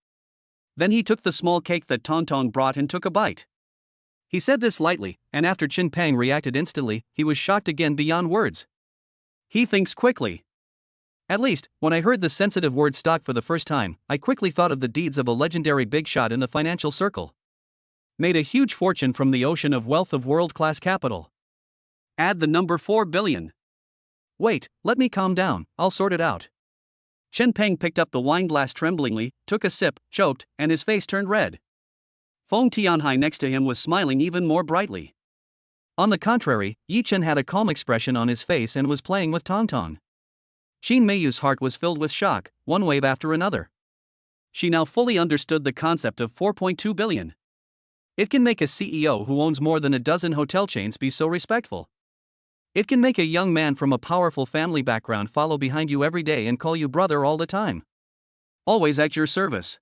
Then he took the small cake that Tong Tong brought and took a bite. He said this lightly, and after Chen Pang reacted instantly, he was shocked again beyond words. He thinks quickly. At least, when I heard the sensitive word stock for the first time, I quickly thought of the deeds of a legendary big shot in the financial circle. Made a huge fortune from the ocean of wealth of world-class capital. Add the number 4 billion. Wait, let me calm down, I'll sort it out. Chen Peng picked up the wine glass tremblingly, took a sip, choked, and his face turned red. Feng Tianhai next to him was smiling even more brightly. On the contrary, Yi Chen had a calm expression on his face and was playing with Tong Tong. Qin Meiyu's heart was filled with shock, one wave after another. She now fully understood the concept of 4.2 billion. It can make a CEO who owns more than a dozen hotel chains be so respectful. It can make a young man from a powerful family background follow behind you every day and call you brother all the time. Always at your service.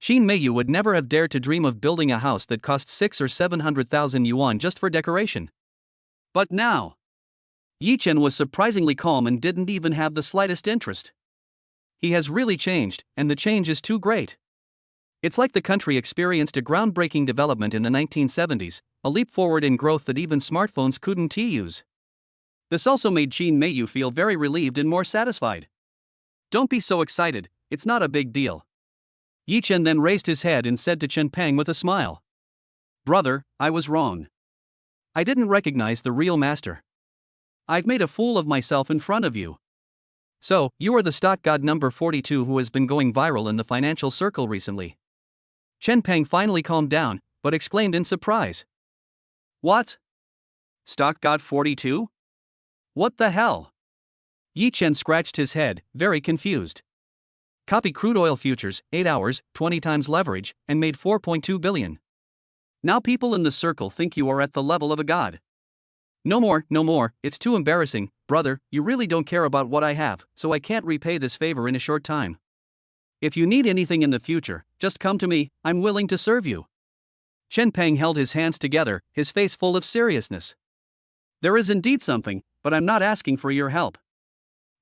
Qin Meiyu would never have dared to dream of building a house that cost 6 or 700,000 yuan just for decoration. But now, Yi Chen was surprisingly calm and didn't even have the slightest interest. He has really changed, and the change is too great. It's like the country experienced a groundbreaking development in the 1970s, a leap forward in growth that even smartphones couldn't use. This also made Qin Meiyu feel very relieved and more satisfied. Don't be so excited, it's not a big deal. Yi Chen then raised his head and said to Chen Pang with a smile. Brother, I was wrong. I didn't recognize the real master. I've made a fool of myself in front of you. So, you are the stock god number 42 who has been going viral in the financial circle recently. Chen Pang finally calmed down, but exclaimed in surprise. What? Stock god 42? What the hell? Yi Chen scratched his head, very confused. Copy crude oil futures, 8 hours, 20 times leverage, and made 4.2 billion. Now people in the circle think you are at the level of a god. No more, it's too embarrassing, brother, you really don't care about what I have, so I can't repay this favor in a short time. If you need anything in the future, just come to me, I'm willing to serve you. Chen Pang held his hands together, his face full of seriousness. There is indeed something, but I'm not asking for your help.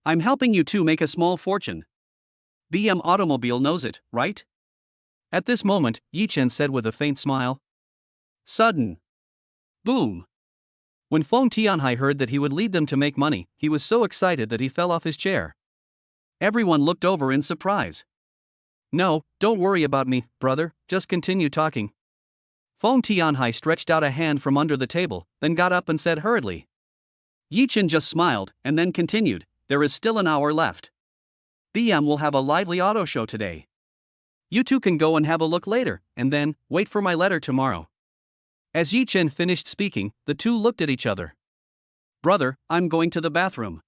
I'm helping you to make a small fortune. BM Automobile knows it, right? At this moment, Yi Chen said with a faint smile. Sudden. Boom. When Feng Tianhai heard that he would lead them to make money, he was so excited that he fell off his chair. Everyone looked over in surprise. No, don't worry about me, brother, just continue talking. Feng Tianhai stretched out a hand from under the table, then got up and said hurriedly. Yi Chen just smiled, and then continued, there is still an hour left. BM will have a lively auto show today. You two can go and have a look later, and then, wait for my letter tomorrow. As Yi Chen finished speaking, the two looked at each other. Brother, I'm going to the bathroom.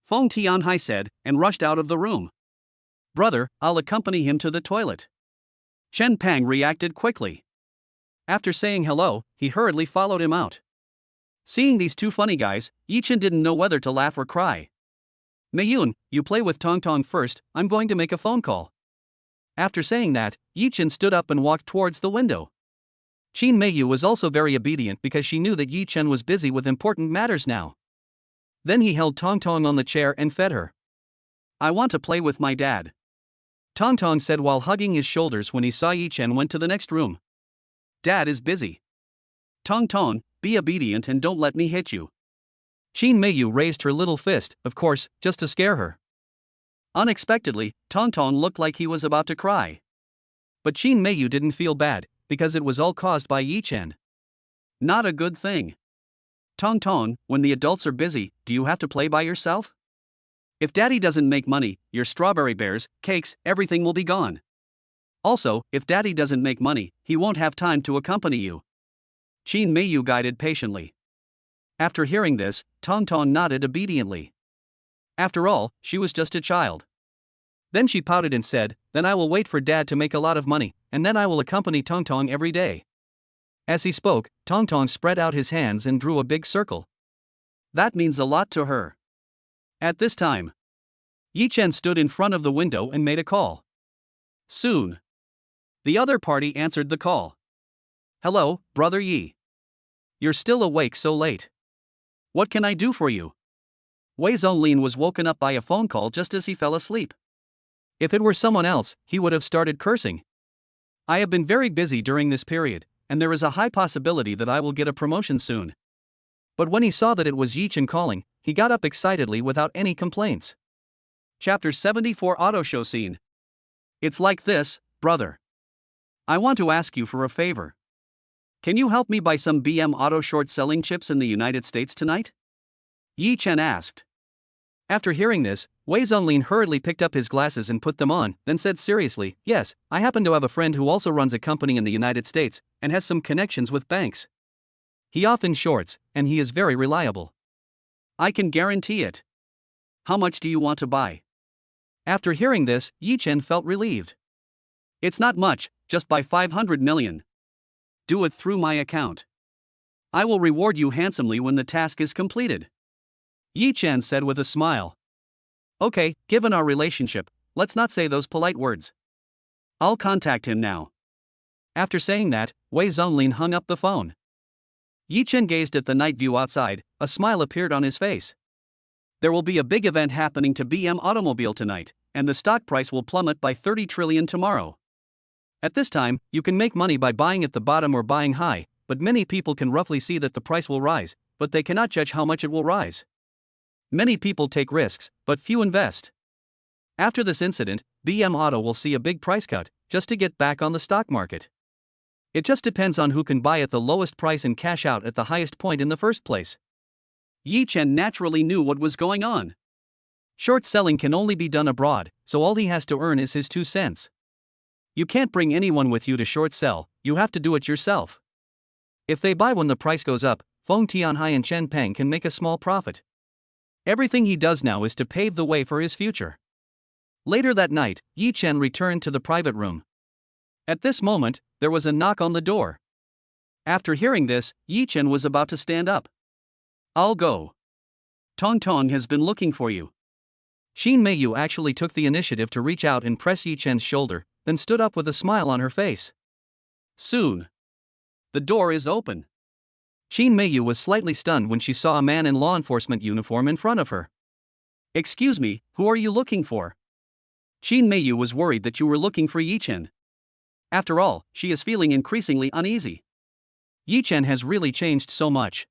Feng Tianhai said, and rushed out of the room. Brother, I'll accompany him to the toilet. Chen Pang reacted quickly. After saying hello, he hurriedly followed him out. Seeing these two funny guys, Yi Chen didn't know whether to laugh or cry. Meiyun, you play with Tong Tong first, I'm going to make a phone call. After saying that, Yi Chen stood up and walked towards the window. Qin Meiyu was also very obedient because she knew that Yi Chen was busy with important matters now. Then he held Tong Tong on the chair and fed her. I want to play with my dad. Tong Tong said while hugging his shoulders when he saw Yi Chen went to the next room. Dad is busy. Tong Tong, be obedient and don't let me hit you. Qin Meiyu raised her little fist, of course, just to scare her. Unexpectedly, Tong Tong looked like he was about to cry. But Qin Meiyu didn't feel bad, because it was all caused by Yi Chen. Not a good thing. Tong Tong, when the adults are busy, do you have to play by yourself? If daddy doesn't make money, your strawberry bears, cakes, everything will be gone. Also, if daddy doesn't make money, he won't have time to accompany you. Qin Meiyu guided patiently. After hearing this, Tong Tong nodded obediently. After all, she was just a child. Then she pouted and said, "Then I will wait for dad to make a lot of money, and then I will accompany Tong Tong every day." As he spoke, Tong Tong spread out his hands and drew a big circle. That means a lot to her. At this time, Yi Chen stood in front of the window and made a call. Soon, the other party answered the call. "Hello, Brother Yi. You're still awake so late. What can I do for you?" Wei Zonlin was woken up by a phone call just as he fell asleep. If it were someone else, he would have started cursing. "I have been very busy during this period, and there is a high possibility that I will get a promotion soon." But when he saw that it was Yi Chen calling, he got up excitedly without any complaints. Chapter 74 Auto Show Scene. It's like this, brother. I want to ask you for a favor. Can you help me buy some BM auto short selling chips in the United States tonight? Yi Chen asked. After hearing this, Wei Zonlin hurriedly picked up his glasses and put them on, then said seriously, "Yes, I happen to have a friend who also runs a company in the United States, and has some connections with banks. He often shorts, and he is very reliable. I can guarantee it. How much do you want to buy?" After hearing this, Yi Chen felt relieved. "It's not much, just buy 500 million. Do it through my account. I will reward you handsomely when the task is completed," Yi Chen said with a smile. "Okay, given our relationship, let's not say those polite words. I'll contact him now." After saying that, Wei Zonlin hung up the phone. Yi Chen gazed at the night view outside, a smile appeared on his face. There will be a big event happening to BM Automobile tonight, and the stock price will plummet by 30 trillion tomorrow. At this time, you can make money by buying at the bottom or buying high, but many people can roughly see that the price will rise, but they cannot judge how much it will rise. Many people take risks, but few invest. After this incident, BM Auto will see a big price cut, just to get back on the stock market. It just depends on who can buy at the lowest price and cash out at the highest point in the first place. Yi Chen naturally knew what was going on. Short selling can only be done abroad, so all he has to earn is his 2 cents. You can't bring anyone with you to short sell, you have to do it yourself. If they buy when the price goes up, Feng Tianhai and Chen Peng can make a small profit. Everything he does now is to pave the way for his future. Later that night, Yi Chen returned to the private room. At this moment, there was a knock on the door. After hearing this, Yi Chen was about to stand up. "I'll go. Tong Tong has been looking for you." Qin Meiyu actually took the initiative to reach out and press Yi Chen's shoulder, then stood up with a smile on her face. Soon, the door is open. Qin Meiyu was slightly stunned when she saw a man in law enforcement uniform in front of her. "Excuse me, who are you looking for?" Qin Meiyu was worried that you were looking for Yi Chen. After all, she is feeling increasingly uneasy. Yi Chen has really changed so much.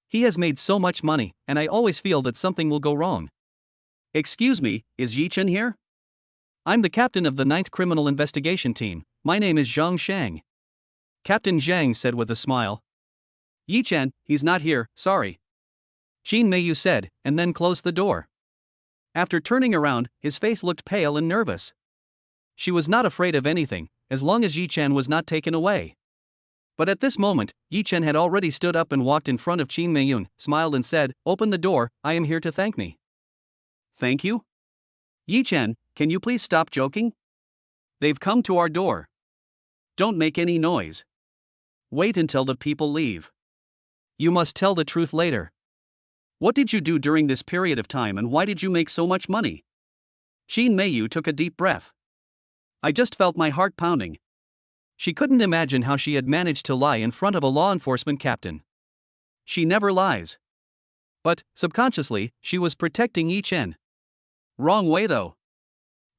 He has made so much money, and I always feel that something will go wrong. "Excuse me, is Yi Chen here?" "I'm the captain of the 9th Criminal Investigation Team, my name is Zhang Shang." Captain Zhang said with a smile. "Yi Chen, he's not here, sorry," Qin Meiyu said, and then closed the door. After turning around, his face looked pale and nervous. She was not afraid of anything, as long as Yi Chen was not taken away. But at this moment, Yi Chen had already stood up and walked in front of Qin Meiyun, smiled and said, "Open the door, I am here to thank me." "Thank you? Yi Chen, can you please stop joking? They've come to our door. Don't make any noise. Wait until the people leave. You must tell the truth later. What did you do during this period of time and why did you make so much money?" Qin Meiyu took a deep breath. "I just felt my heart pounding." She couldn't imagine how she had managed to lie in front of a law enforcement captain. She never lies. But, subconsciously, she was protecting Yi Chen. Wrong way though.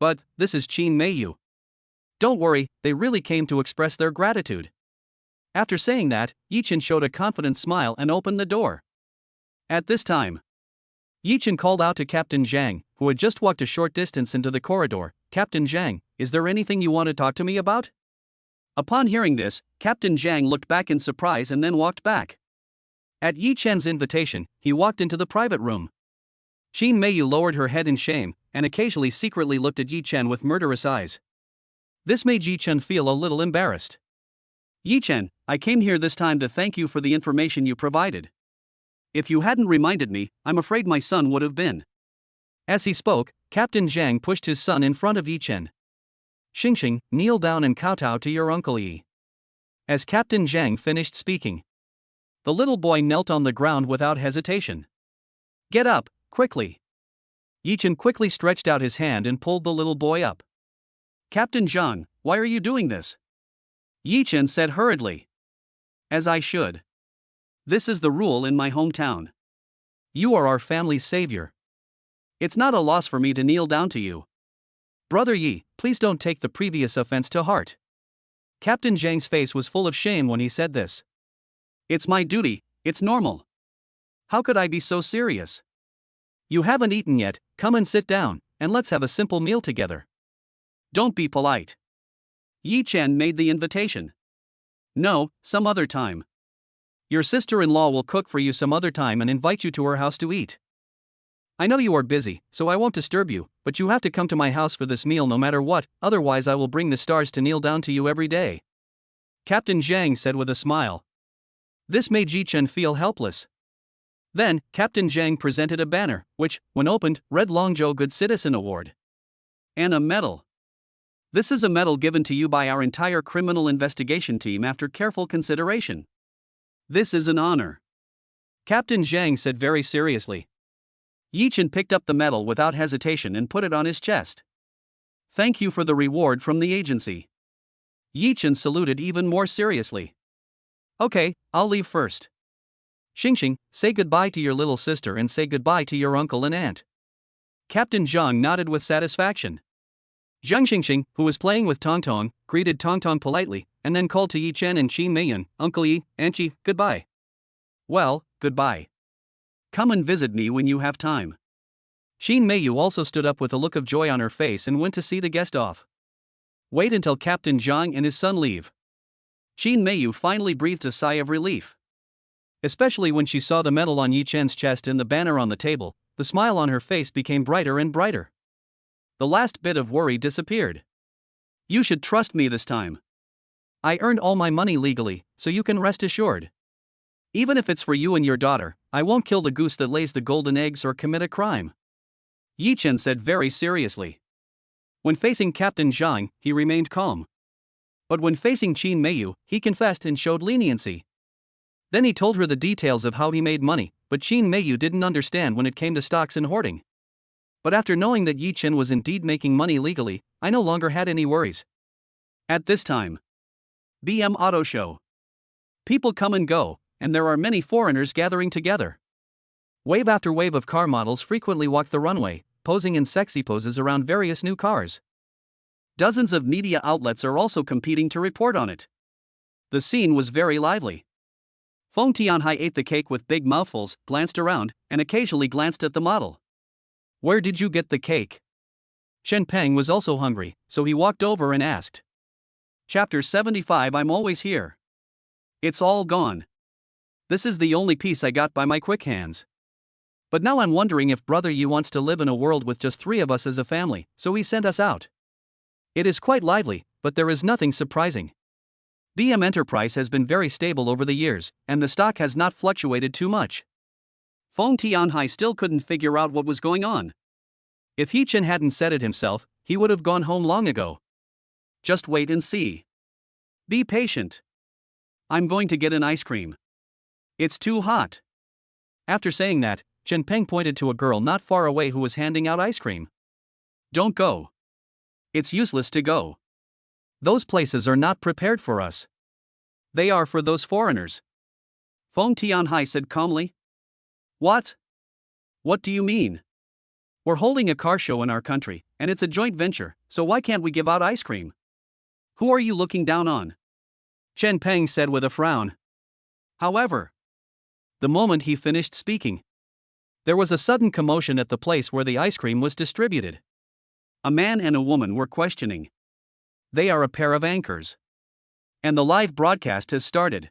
But, this is Qin Meiyu. Don't worry, they really came to express their gratitude. After saying that, Yichen showed a confident smile and opened the door. At this time, Yichen called out to Captain Zhang, who had just walked a short distance into the corridor. Captain Zhang, is there anything you want to talk to me about? Upon hearing this, Captain Zhang looked back in surprise and then walked back. At Yichen's invitation, he walked into the private room. Qin Meiyu lowered her head in shame, and occasionally secretly looked at Yichen with murderous eyes. This made Yichen feel a little embarrassed. Yichen, I came here this time to thank you for the information you provided. If you hadn't reminded me, I'm afraid my son would have been. As he spoke, Captain Zhang pushed his son in front of Yichen. Xingxing, kneel down and kowtow to your uncle Yi. As Captain Zhang finished speaking, the little boy knelt on the ground without hesitation. Get up, quickly. Yichen quickly stretched out his hand and pulled the little boy up. Captain Zhang, why are you doing this? Yichen said hurriedly. As I should. This is the rule in my hometown. You are our family's savior. It's not a loss for me to kneel down to you. Brother Yi, please don't take the previous offense to heart. Captain Zhang's face was full of shame when he said this. It's my duty, it's normal. How could I be so serious? You haven't eaten yet, come and sit down, and let's have a simple meal together. Don't be polite. Yichen made the invitation. No, some other time. Your sister-in-law will cook for you some other time and invite you to her house to eat. I know you are busy, so I won't disturb you, but you have to come to my house for this meal no matter what, otherwise I will bring the stars to kneel down to you every day. Captain Zhang said with a smile. This made Yichen feel helpless. Then, Captain Zhang presented a banner, which, when opened, read Longzhou Good Citizen Award. And a medal. This is a medal given to you by our entire criminal investigation team after careful consideration. This is an honor. Captain Zhang said very seriously. Yichen picked up the medal without hesitation and put it on his chest. Thank you for the reward from the agency. Yichen saluted even more seriously. Okay, I'll leave first. Xingxing, say goodbye to your little sister and say goodbye to your uncle and aunt. Captain Zhang nodded with satisfaction. Zhang Xingxing, who was playing with Tongtong, greeted Tongtong politely, and then called to Yichen and Qin Meiyan, Uncle Yi, Aunt Yi, goodbye. Well, goodbye. Come and visit me when you have time. Qin Meiyu also stood up with a look of joy on her face and went to see the guest off. Wait until Captain Zhang and his son leave. Qin Meiyu finally breathed a sigh of relief. Especially when she saw the medal on Yichen's chest and the banner on the table, the smile on her face became brighter and brighter. The last bit of worry disappeared. You should trust me this time. I earned all my money legally, so you can rest assured. Even if it's for you and your daughter, I won't kill the goose that lays the golden eggs or commit a crime. Yichen said very seriously. When facing Captain Zhang, he remained calm. But when facing Qin Meiyu, he confessed and showed leniency. Then he told her the details of how he made money, but Qin Meiyu didn't understand when it came to stocks and hoarding. But after knowing that Yichen was indeed making money legally, I no longer had any worries. At this time, BM Auto Show. People come and go, and there are many foreigners gathering together. Wave after wave of car models frequently walk the runway, posing in sexy poses around various new cars. Dozens of media outlets are also competing to report on it. The scene was very lively. Feng Tianhai ate the cake with big mouthfuls, glanced around, and occasionally glanced at the model. Where did you get the cake? Shen Peng was also hungry, so he walked over and asked. Chapter 75. I'm always here. It's all gone. This is the only piece I got by my quick hands. But now I'm wondering if Brother Yi wants to live in a world with just 3 of us as a family, so he sent us out. It is quite lively, but there is nothing surprising. BM Enterprise has been very stable over the years, and the stock has not fluctuated too much. Feng Tianhai still couldn't figure out what was going on. If Yichen hadn't said it himself, he would have gone home long ago. Just wait and see. Be patient. I'm going to get an ice cream. It's too hot. After saying that, Chen Peng pointed to a girl not far away who was handing out ice cream. Don't go. It's useless to go. Those places are not prepared for us. They are for those foreigners. Feng Tianhai said calmly. What? What do you mean? We're holding a car show in our country, and it's a joint venture, so why can't we give out ice cream? Who are you looking down on? Chen Peng said with a frown. However, the moment he finished speaking, there was a sudden commotion at the place where the ice cream was distributed. A man and a woman were questioning. They are a pair of anchors. And the live broadcast has started.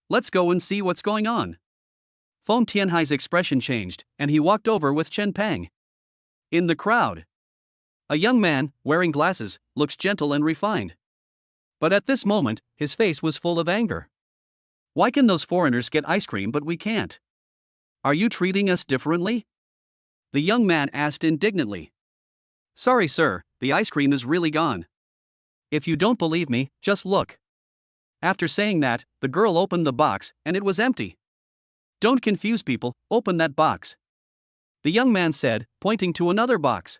Let's go and see what's going on. Feng Tianhai's expression changed, and he walked over with Chen Peng. In the crowd, a young man, wearing glasses, looks gentle and refined. But at this moment, his face was full of anger. Why can those foreigners get ice cream but we can't? Are you treating us differently? The young man asked indignantly. Sorry, sir, the ice cream is really gone. If you don't believe me, just look. After saying that, the girl opened the box, and it was empty. Don't confuse people, open that box, the young man said, pointing to another box.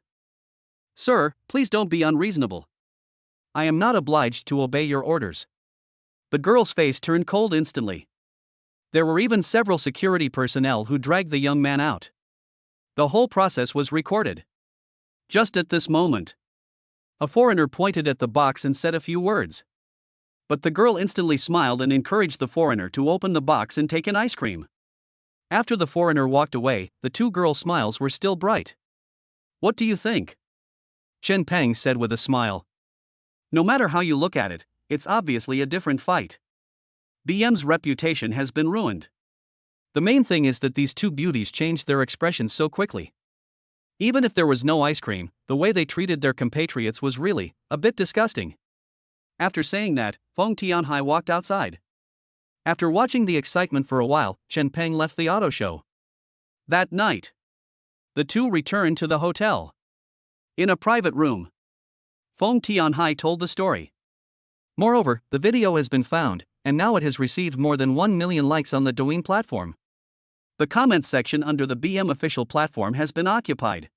Sir, please don't be unreasonable. I am not obliged to obey your orders. The girl's face turned cold instantly. There were even several security personnel who dragged the young man out. The whole process was recorded. Just at this moment, a foreigner pointed at the box and said a few words. But the girl instantly smiled and encouraged the foreigner to open the box and take an ice cream. After the foreigner walked away, the two girls' smiles were still bright. What do you think? Chen Peng said with a smile. No matter how you look at it, it's obviously a different fight. BM's reputation has been ruined. The main thing is that these two beauties changed their expressions so quickly. Even if there was no ice cream, the way they treated their compatriots was really a bit disgusting. After saying that, Feng Tianhai walked outside. After watching the excitement for a while, Chen Peng left the auto show. That night, the two returned to the hotel. In a private room, Feng Tianhai told the story. Moreover, the video has been found, and now it has received more than 1 million likes on the Douyin platform. The comments section under the BM official platform has been occupied.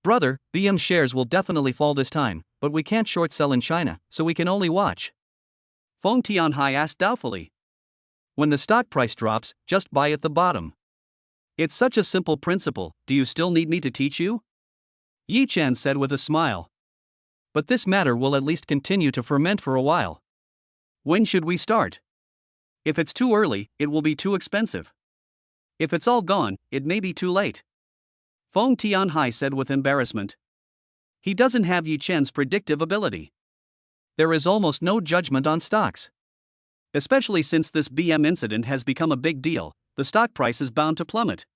Brother, BM shares will definitely fall this time, but we can't short sell in China, so we can only watch. Feng Tianhai asked doubtfully. When the stock price drops, just buy at the bottom. It's such a simple principle, do you still need me to teach you? Yi Chen said with a smile. But this matter will at least continue to ferment for a while. When should we start? If it's too early, it will be too expensive. If it's all gone, it may be too late. Feng Tianhai said with embarrassment. He doesn't have Yi Chen's predictive ability. There is almost no judgment on stocks. Especially since this BM incident has become a big deal, the stock price is bound to plummet.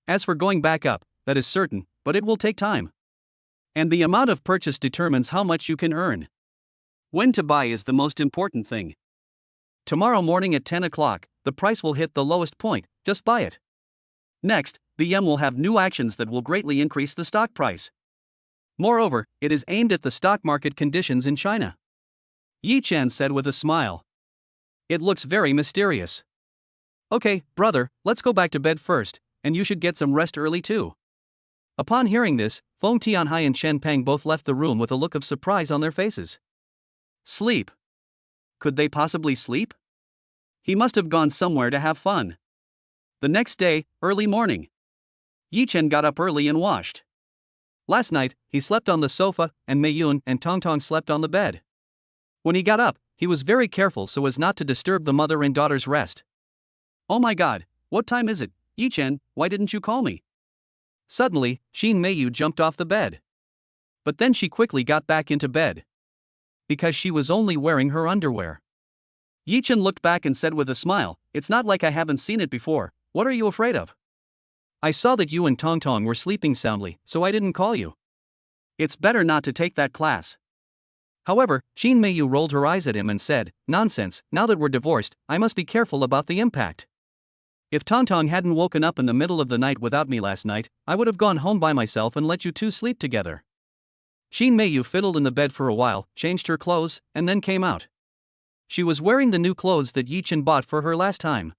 As for going back up, that is certain, but it will take time. And the amount of purchase determines how much you can earn. When to buy is the most important thing. Tomorrow morning at 10 o'clock, the price will hit the lowest point, just buy it. Next, BM will have new actions that will greatly increase the stock price. Moreover, it is aimed at the stock market conditions in China. Yi Chen said with a smile. It looks very mysterious. Okay, brother, let's go back to bed first, and you should get some rest early too. Upon hearing this, Feng Tianhai and Chen Peng both left the room with a look of surprise on their faces. Sleep. Could they possibly sleep? He must have gone somewhere to have fun. The next day, early morning, Yi Chen got up early and washed. Last night, he slept on the sofa, and Mei Yun and Tong Tong slept on the bed. When he got up, he was very careful so as not to disturb the mother and daughter's rest. Oh my god, what time is it, Yi Chen, why didn't you call me? Suddenly, Xin Meiyu jumped off the bed. But then she quickly got back into bed. Because she was only wearing her underwear. Yi Chen looked back and said with a smile, it's not like I haven't seen it before, what are you afraid of? I saw that you and Tong Tong were sleeping soundly, so I didn't call you. It's better not to take that class. However, Xin Meiyu rolled her eyes at him and said, nonsense, now that we're divorced, I must be careful about the impact. If Tong Tong hadn't woken up in the middle of the night without me last night, I would have gone home by myself and let you two sleep together. Xin Meiyu fiddled in the bed for a while, changed her clothes, and then came out. She was wearing the new clothes that Yi Chen bought for her last time.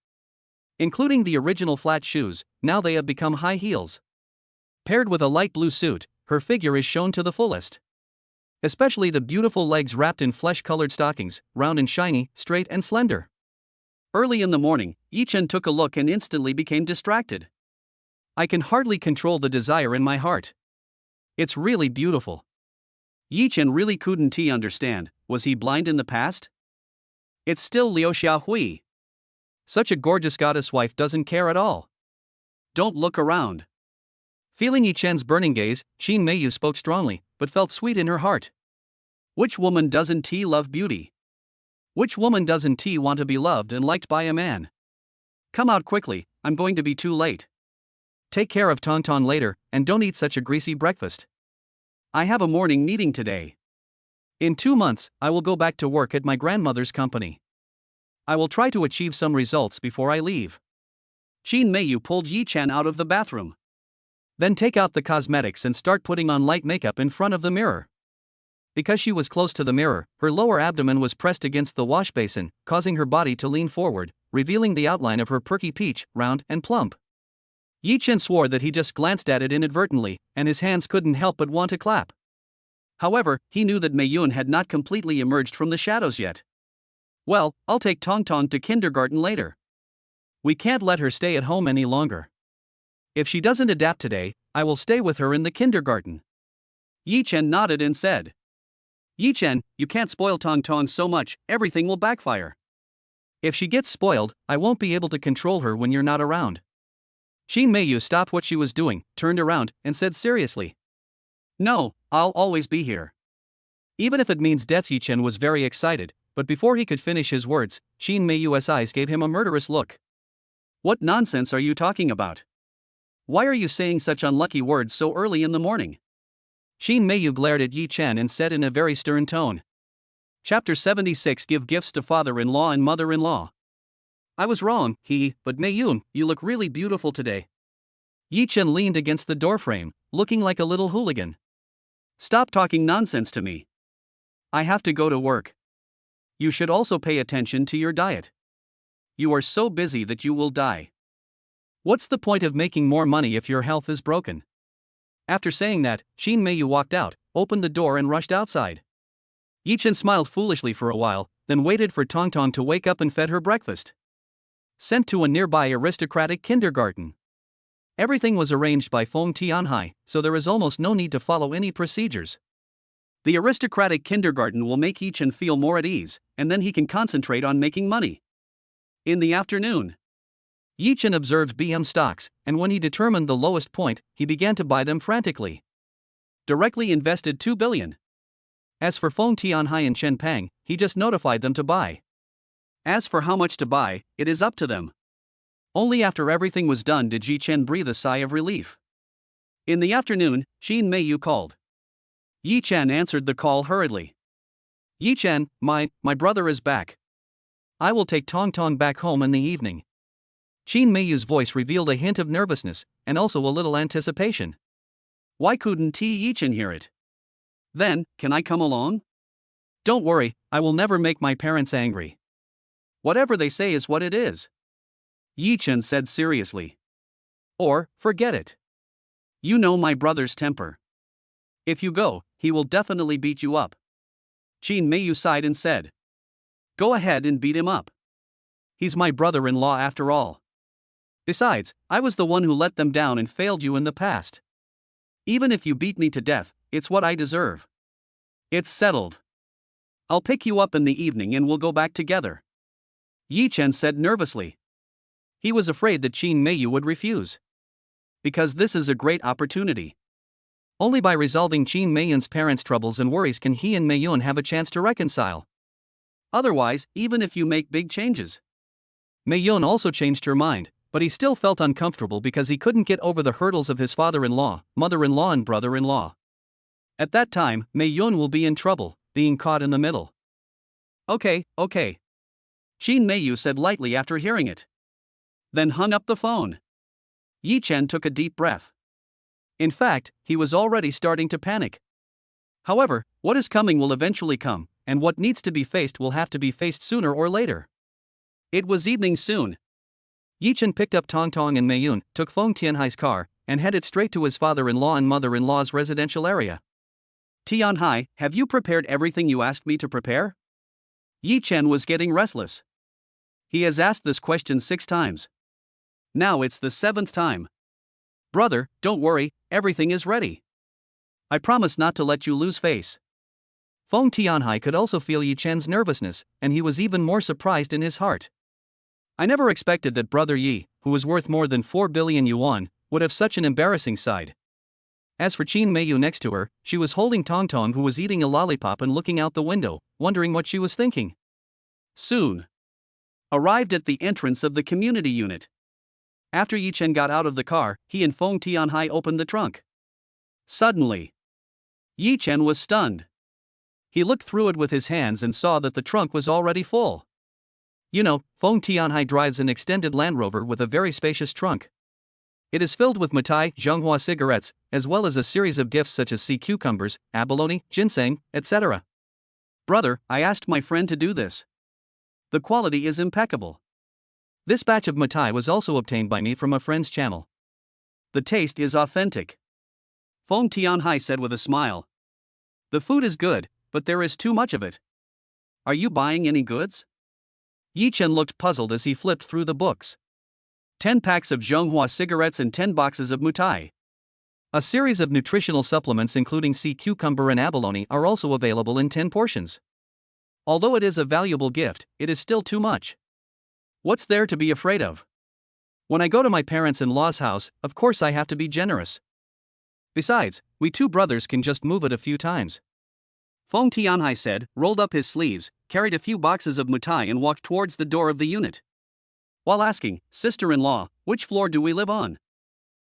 Including the original flat shoes, now they have become high heels. Paired with a light blue suit, her figure is shown to the fullest. Especially the beautiful legs wrapped in flesh-colored stockings, round and shiny, straight and slender. Early in the morning, Yi Chen took a look and instantly became distracted. I can hardly control the desire in my heart. It's really beautiful. Yi Chen really couldn't understand, was he blind in the past? It's still Liu Xiaohui. Such a gorgeous goddess wife doesn't care at all. Don't look around. Feeling Yi Chen's burning gaze, Qin Meiyu spoke strongly, but felt sweet in her heart. Which woman doesn't love beauty? Which woman doesn't want to be loved and liked by a man? Come out quickly, I'm going to be too late. Take care of Tong Tong later, and don't eat such a greasy breakfast. I have a morning meeting today. In 2 months, I will go back to work at my grandmother's company. I will try to achieve some results before I leave. Qin Meiyu pulled Yi Chen out of the bathroom. Then take out the cosmetics and start putting on light makeup in front of the mirror. Because she was close to the mirror, her lower abdomen was pressed against the wash basin, causing her body to lean forward, revealing the outline of her perky peach, round and plump. Yi Chen swore that he just glanced at it inadvertently, and his hands couldn't help but want to clap. However, he knew that Meiyun had not completely emerged from the shadows yet. Well, I'll take Tong Tong to kindergarten later. We can't let her stay at home any longer. If she doesn't adapt today, I will stay with her in the kindergarten. Yi Chen nodded and said, Yi Chen, you can't spoil Tong Tong so much, everything will backfire. If she gets spoiled, I won't be able to control her when you're not around. Qin Meiyu stopped what she was doing, turned around, and said seriously, No, I'll always be here. Even if it means death. Yi Chen was very excited, but before he could finish his words, Qin Meiyu's eyes gave him a murderous look. What nonsense are you talking about? Why are you saying such unlucky words so early in the morning? Qin Meiyu glared at Yi Chen and said in a very stern tone. Chapter 76 Give Gifts to Father-in-Law and Mother-in-Law. I was wrong, but Meiyun, you look really beautiful today. Yi Chen leaned against the doorframe, looking like a little hooligan. Stop talking nonsense to me. I have to go to work. You should also pay attention to your diet. You are so busy that you will die. What's the point of making more money if your health is broken? After saying that, Qin Meiyu walked out, opened the door and rushed outside. Yi Chen smiled foolishly for a while, then waited for Tong Tong to wake up and fed her breakfast. Sent to a nearby aristocratic kindergarten. Everything was arranged by Feng Tianhai, so there is almost no need to follow any procedures. The aristocratic kindergarten will make Yi Chen feel more at ease, and then he can concentrate on making money. In the afternoon, Yi Chen observed BM stocks, and when he determined the lowest point, he began to buy them frantically. Directly invested 2 billion. As for Feng Tianhai and Chen Pang, he just notified them to buy. As for how much to buy, it is up to them. Only after everything was done did Yi Chen breathe a sigh of relief. In the afternoon, Qin Meiyu called. Yi Chen answered the call hurriedly. Yi Chen, my brother is back. I will take Tong Tong back home in the evening. Qin Meiyu's voice revealed a hint of nervousness, and also a little anticipation. Why couldn't Yi Chen hear it? Then, can I come along? Don't worry, I will never make my parents angry. Whatever they say is what it is. Yi Chen said seriously. Or, forget it. You know my brother's temper. If you go, he will definitely beat you up. Qin Meiyu sighed and said. Go ahead and beat him up. He's my brother-in-law after all. Besides, I was the one who let them down and failed you in the past. Even if you beat me to death, it's what I deserve. It's settled. I'll pick you up in the evening and we'll go back together. Yi Chen said nervously. He was afraid that Qin Meiyu would refuse. Because this is a great opportunity. Only by resolving Qin Meiyun's parents' troubles and worries can he and Meiyun have a chance to reconcile. Otherwise, even if you make big changes. Meiyun also changed her mind, but he still felt uncomfortable because he couldn't get over the hurdles of his father-in-law, mother-in-law and brother-in-law. At that time, Meiyun will be in trouble, being caught in the middle. Okay. Qin Meiyu said lightly after hearing it. Then hung up the phone. Yi Chen took a deep breath. In fact, he was already starting to panic. However, what is coming will eventually come, and what needs to be faced will have to be faced sooner or later. It was evening soon. Yi Chen picked up Tong Tong and Meiyun, took Feng Tianhai's car, and headed straight to his father-in-law and mother-in-law's residential area. Tianhai, have you prepared everything you asked me to prepare? Yi Chen was getting restless. He has asked this question 6 times. Now it's the 7th time. Brother, don't worry, everything is ready. I promise not to let you lose face. Feng Tianhai could also feel Yi Chen's nervousness, and he was even more surprised in his heart. I never expected that Brother Yi, who was worth more than 4 billion yuan, would have such an embarrassing side. As for Qin Meiyu next to her, she was holding Tong Tong, who was eating a lollipop and looking out the window, wondering what she was thinking. Soon. Arrived at the entrance of the community unit. After Yi Chen got out of the car, he and Feng Tianhai opened the trunk. Suddenly, Yi Chen was stunned. He looked through it with his hands and saw that the trunk was already full. You know, Feng Tianhai drives an extended Land Rover with a very spacious trunk. It is filled with mitai, Zhonghua cigarettes, as well as a series of gifts such as sea cucumbers, abalone, ginseng, etc. Brother, I asked my friend to do this. The quality is impeccable. This batch of mitai was also obtained by me from a friend's channel. The taste is authentic. Feng Tianhai said with a smile. The food is good, but there is too much of it. Are you buying any goods? Yi Chen looked puzzled as he flipped through the books. 10 packs of Zhonghua cigarettes and 10 boxes of mitai. A series of nutritional supplements including sea cucumber and abalone are also available in 10 portions. Although it is a valuable gift, it is still too much. What's there to be afraid of? When I go to my parents-in-law's house, of course I have to be generous. Besides, we two brothers can just move it a few times. Feng Tianhai said, rolled up his sleeves, carried a few boxes of mitai and walked towards the door of the unit. While asking, sister-in-law, which floor do we live on?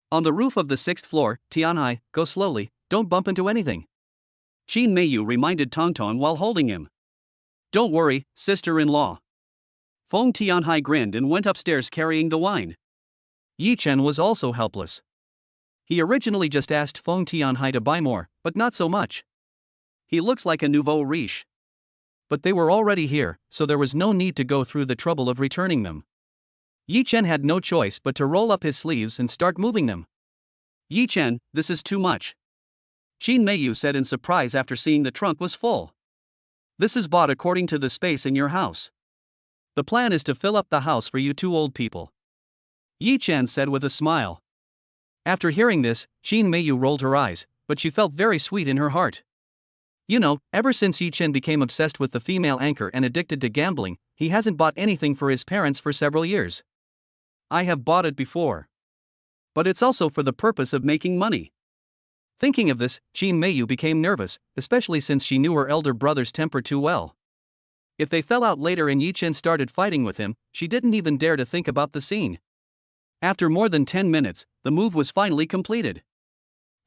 On the roof of the 6th floor, Tianhai, go slowly, don't bump into anything. Qin Meiyu reminded Tongtong while holding him. Don't worry, sister-in-law. Feng Tianhai grinned and went upstairs carrying the wine. Yi Chen was also helpless. He originally just asked Feng Tianhai to buy more, but not so much. He looks like a nouveau riche. But they were already here, so there was no need to go through the trouble of returning them. Yi Chen had no choice but to roll up his sleeves and start moving them. Yi Chen, this is too much. Qin Meiyu said in surprise after seeing the trunk was full. This is bought according to the space in your house. The plan is to fill up the house for you two old people. Yi Chen said with a smile. After hearing this, Qin Meiyu rolled her eyes, but she felt very sweet in her heart. You know, ever since Yi Chen became obsessed with the female anchor and addicted to gambling, he hasn't bought anything for his parents for several years. I have bought it before. But it's also for the purpose of making money. Thinking of this, Qin Meiyu became nervous, especially since she knew her elder brother's temper too well. If they fell out later and Yi Chen started fighting with him, she didn't even dare to think about the scene. After more than 10 minutes, the move was finally completed.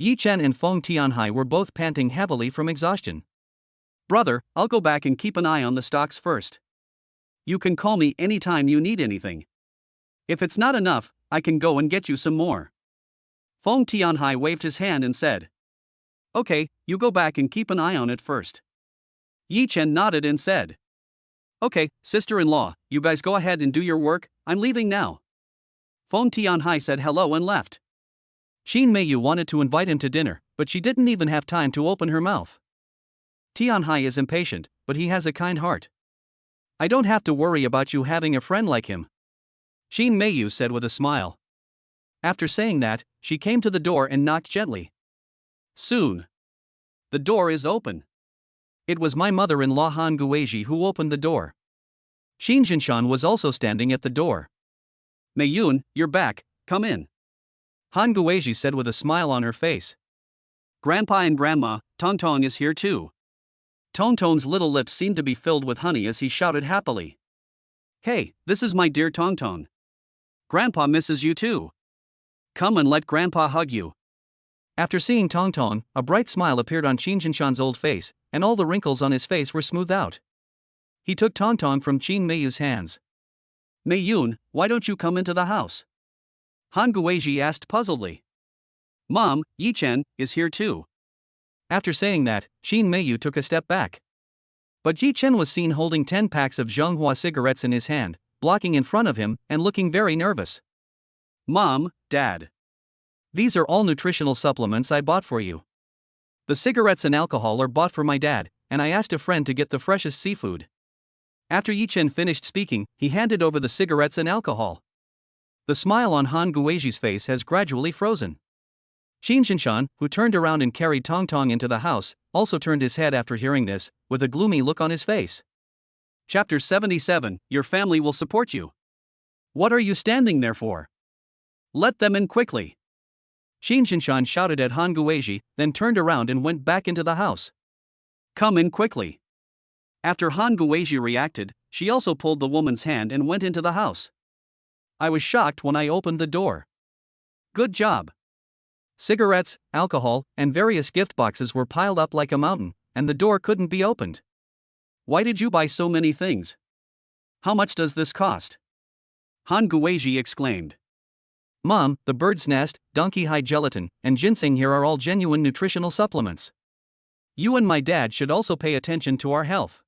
Yi Chen and Feng Tianhai were both panting heavily from exhaustion. Brother, I'll go back and keep an eye on the stocks first. You can call me anytime you need anything. If it's not enough, I can go and get you some more. Feng Tianhai waved his hand and said. Okay, you go back and keep an eye on it first. Yi Chen nodded and said. Okay, sister-in-law, you guys go ahead and do your work, I'm leaving now. Feng Tianhai said hello and left. Qin Meiyu wanted to invite him to dinner, but she didn't even have time to open her mouth. Tianhai is impatient, but he has a kind heart. I don't have to worry about you having a friend like him. Qin Meiyu said with a smile. After saying that, she came to the door and knocked gently. Soon. The door is open. It was my mother-in-law Han Guizhi who opened the door. Qin Jinshan was also standing at the door. Meiyun, you're back, come in. Han Guizhi said with a smile on her face. Grandpa and Grandma, Tongtong is here too. Tongtong's little lips seemed to be filled with honey as he shouted happily. Hey, this is my dear Tongtong. Grandpa misses you too. Come and let Grandpa hug you. After seeing Tongtong, a bright smile appeared on Qin Jinshan's old face, and all the wrinkles on his face were smoothed out. He took Tongtong from Qin Meiyu's hands. Meiyun, why don't you come into the house? Han Guizhi asked puzzledly. Mom, Yi Chen, is here too. After saying that, Qin Meiyu took a step back. But Yi Chen was seen holding 10 packs of Zhonghua cigarettes in his hand, blocking in front of him and looking very nervous. Mom, Dad. These are all nutritional supplements I bought for you. The cigarettes and alcohol are bought for my dad, and I asked a friend to get the freshest seafood. After Yi Chen finished speaking, he handed over the cigarettes and alcohol. The smile on Han Guizhi's face has gradually frozen. Qin Shinshan, who turned around and carried Tong Tong into the house, also turned his head after hearing this, with a gloomy look on his face. Chapter 77, Your family will support you. What are you standing there for? Let them in quickly. Qin Shinshan shouted at Han Guizhi, then turned around and went back into the house. Come in quickly. After Han Guizhi reacted, she also pulled the woman's hand and went into the house. I was shocked when I opened the door. Good job. Cigarettes, alcohol, and various gift boxes were piled up like a mountain, and the door couldn't be opened. Why did you buy so many things? How much does this cost? Han Guizhi exclaimed. Mom, the bird's nest, donkey hide gelatin, and ginseng here are all genuine nutritional supplements. You and my dad should also pay attention to our health.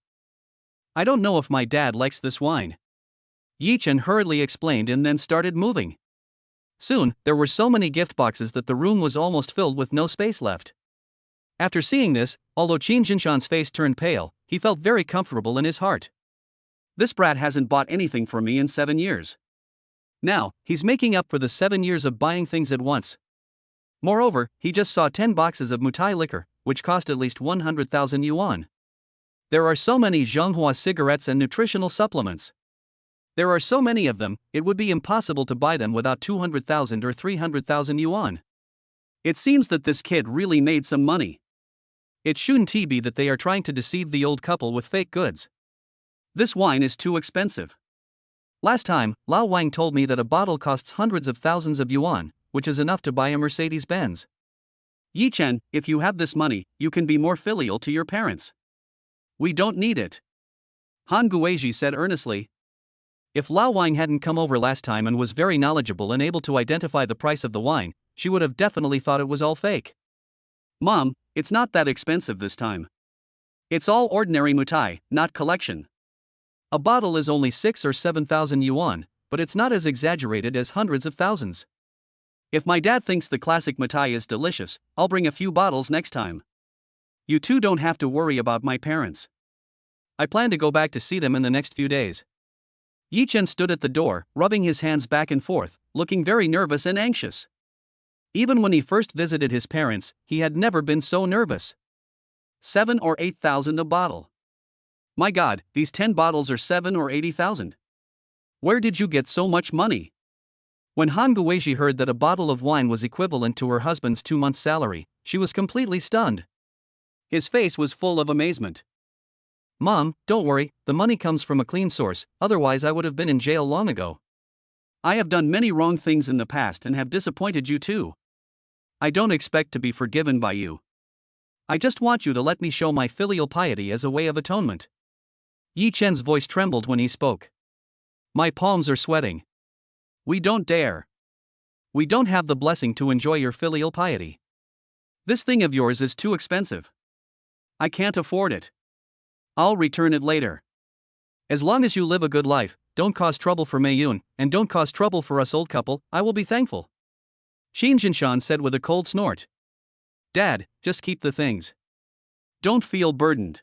I don't know if my dad likes this wine. Yi Chen hurriedly explained and then started moving. Soon, there were so many gift boxes that the room was almost filled with no space left. After seeing this, although Qin Shinshan's face turned pale, he felt very comfortable in his heart. This brat hasn't bought anything for me in 7 years. Now, he's making up for the 7 years of buying things at once. Moreover, he just saw 10 boxes of Mutai liquor, which cost at least 100,000 yuan. There are so many Zhonghua cigarettes and nutritional supplements. There are so many of them, it would be impossible to buy them without 200,000 or 300,000 yuan. It seems that this kid really made some money. It shouldn't be that they are trying to deceive the old couple with fake goods. This wine is too expensive. Last time, Lao Wang told me that a bottle costs hundreds of thousands of yuan, which is enough to buy a Mercedes-Benz. Yi Chen, if you have this money, you can be more filial to your parents. We don't need it. Han Guizhi said earnestly. If Lao Wang hadn't come over last time and was very knowledgeable and able to identify the price of the wine, she would have definitely thought it was all fake. Mom, it's not that expensive this time. It's all ordinary mutai, not collection. A bottle is only 6 or 7,000 yuan, but it's not as exaggerated as hundreds of thousands. If my dad thinks the classic mutai is delicious, I'll bring a few bottles next time. You two don't have to worry about my parents. I plan to go back to see them in the next few days. Yi Chen stood at the door, rubbing his hands back and forth, looking very nervous and anxious. Even when he first visited his parents, he had never been so nervous. 7 or 8,000 a bottle. My God, these 10 bottles are 7 or 80,000. Where did you get so much money? When Han Guizhi heard that a bottle of wine was equivalent to her husband's 2 months' salary, she was completely stunned. His face was full of amazement. Mom, don't worry, the money comes from a clean source, otherwise I would have been in jail long ago. I have done many wrong things in the past and have disappointed you too. I don't expect to be forgiven by you. I just want you to let me show my filial piety as a way of atonement. Yi Chen's voice trembled when he spoke. My palms are sweating. We don't dare. We don't have the blessing to enjoy your filial piety. This thing of yours is too expensive. I can't afford it. I'll return it later. As long as you live a good life, don't cause trouble for Mei Yun, and don't cause trouble for us old couple, I will be thankful. Qin Shinshan said with a cold snort. Dad, just keep the things. Don't feel burdened.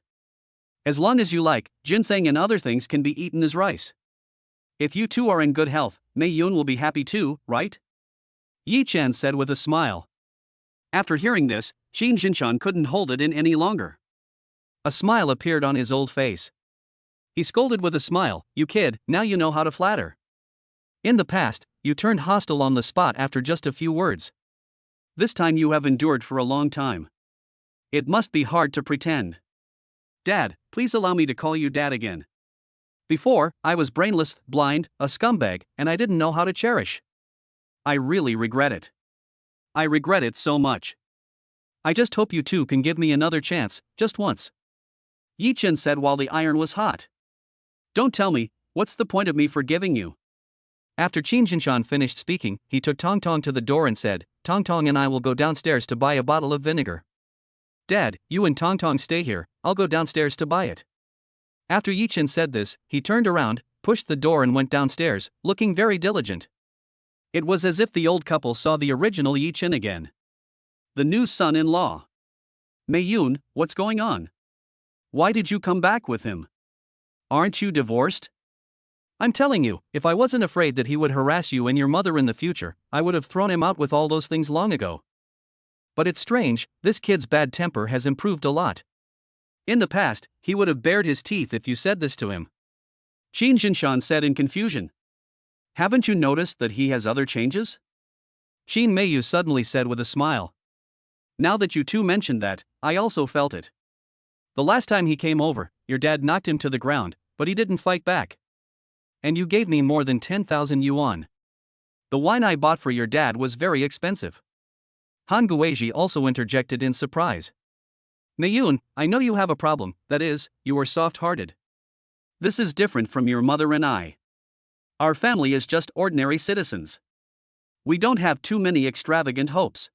As long as you like, ginseng and other things can be eaten as rice. If you two are in good health, Mei Yun will be happy too, right? Yi Chen said with a smile. After hearing this, Qin Shinshan couldn't hold it in any longer. A smile appeared on his old face. He scolded with a smile, You kid, now you know how to flatter. In the past, you turned hostile on the spot after just a few words. This time you have endured for a long time. It must be hard to pretend. Dad, please allow me to call you Dad again. Before, I was brainless, blind, a scumbag, and I didn't know how to cherish. I really regret it. I regret it so much. I just hope you two can give me another chance, just once. Yi Chen said while the iron was hot. Don't tell me, what's the point of me forgiving you? After Qin Shinshan finished speaking, he took Tong Tong to the door and said, Tong Tong and I will go downstairs to buy a bottle of vinegar. Dad, you and Tong Tong stay here, I'll go downstairs to buy it. After Yi Chen said this, he turned around, pushed the door and went downstairs, looking very diligent. It was as if the old couple saw the original Yi Chen again. The new son-in-law. Mei Yun, what's going on? Why did you come back with him? Aren't you divorced? I'm telling you, if I wasn't afraid that he would harass you and your mother in the future, I would have thrown him out with all those things long ago. But it's strange, this kid's bad temper has improved a lot. In the past, he would have bared his teeth if you said this to him. Qin Jinshan said in confusion. Haven't you noticed that he has other changes? Qin Meiyu suddenly said with a smile. Now that you two mentioned that, I also felt it. The last time he came over, your dad knocked him to the ground, but he didn't fight back. And you gave me more than 10,000 yuan. The wine I bought for your dad was very expensive. Han Guizhi also interjected in surprise. Meiyun, I know you have a problem, that is, you are soft-hearted. This is different from your mother and I. Our family is just ordinary citizens. We don't have too many extravagant hopes.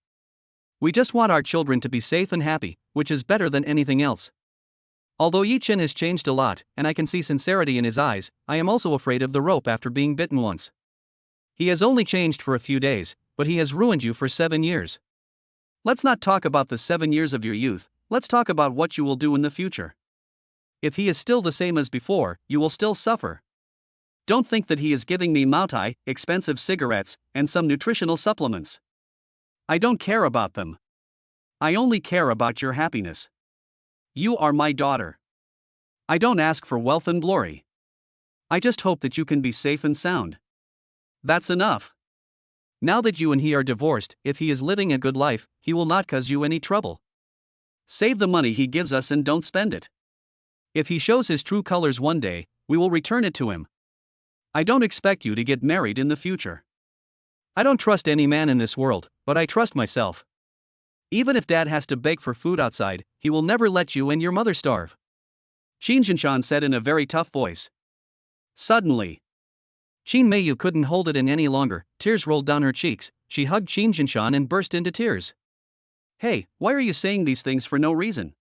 We just want our children to be safe and happy, which is better than anything else. Although Yi Chen has changed a lot, and I can see sincerity in his eyes, I am also afraid of the rope after being bitten once. He has only changed for a few days, but he has ruined you for 7 years. Let's not talk about the 7 years of your youth, let's talk about what you will do in the future. If he is still the same as before, you will still suffer. Don't think that he is giving me Maotai, expensive cigarettes, and some nutritional supplements. I don't care about them. I only care about your happiness. You are my daughter. I don't ask for wealth and glory. I just hope that you can be safe and sound. That's enough. Now that you and he are divorced, if he is living a good life, he will not cause you any trouble. Save the money he gives us and don't spend it. If he shows his true colors one day, we will return it to him. I don't expect you to get married in the future. I don't trust any man in this world, but I trust myself. Even if dad has to beg for food outside, he will never let you and your mother starve. Qin Jinshan said in a very tough voice. Suddenly, Qin Meiyu couldn't hold it in any longer, tears rolled down her cheeks, she hugged Qin Jinshan and burst into tears. Hey, why are you saying these things for no reason?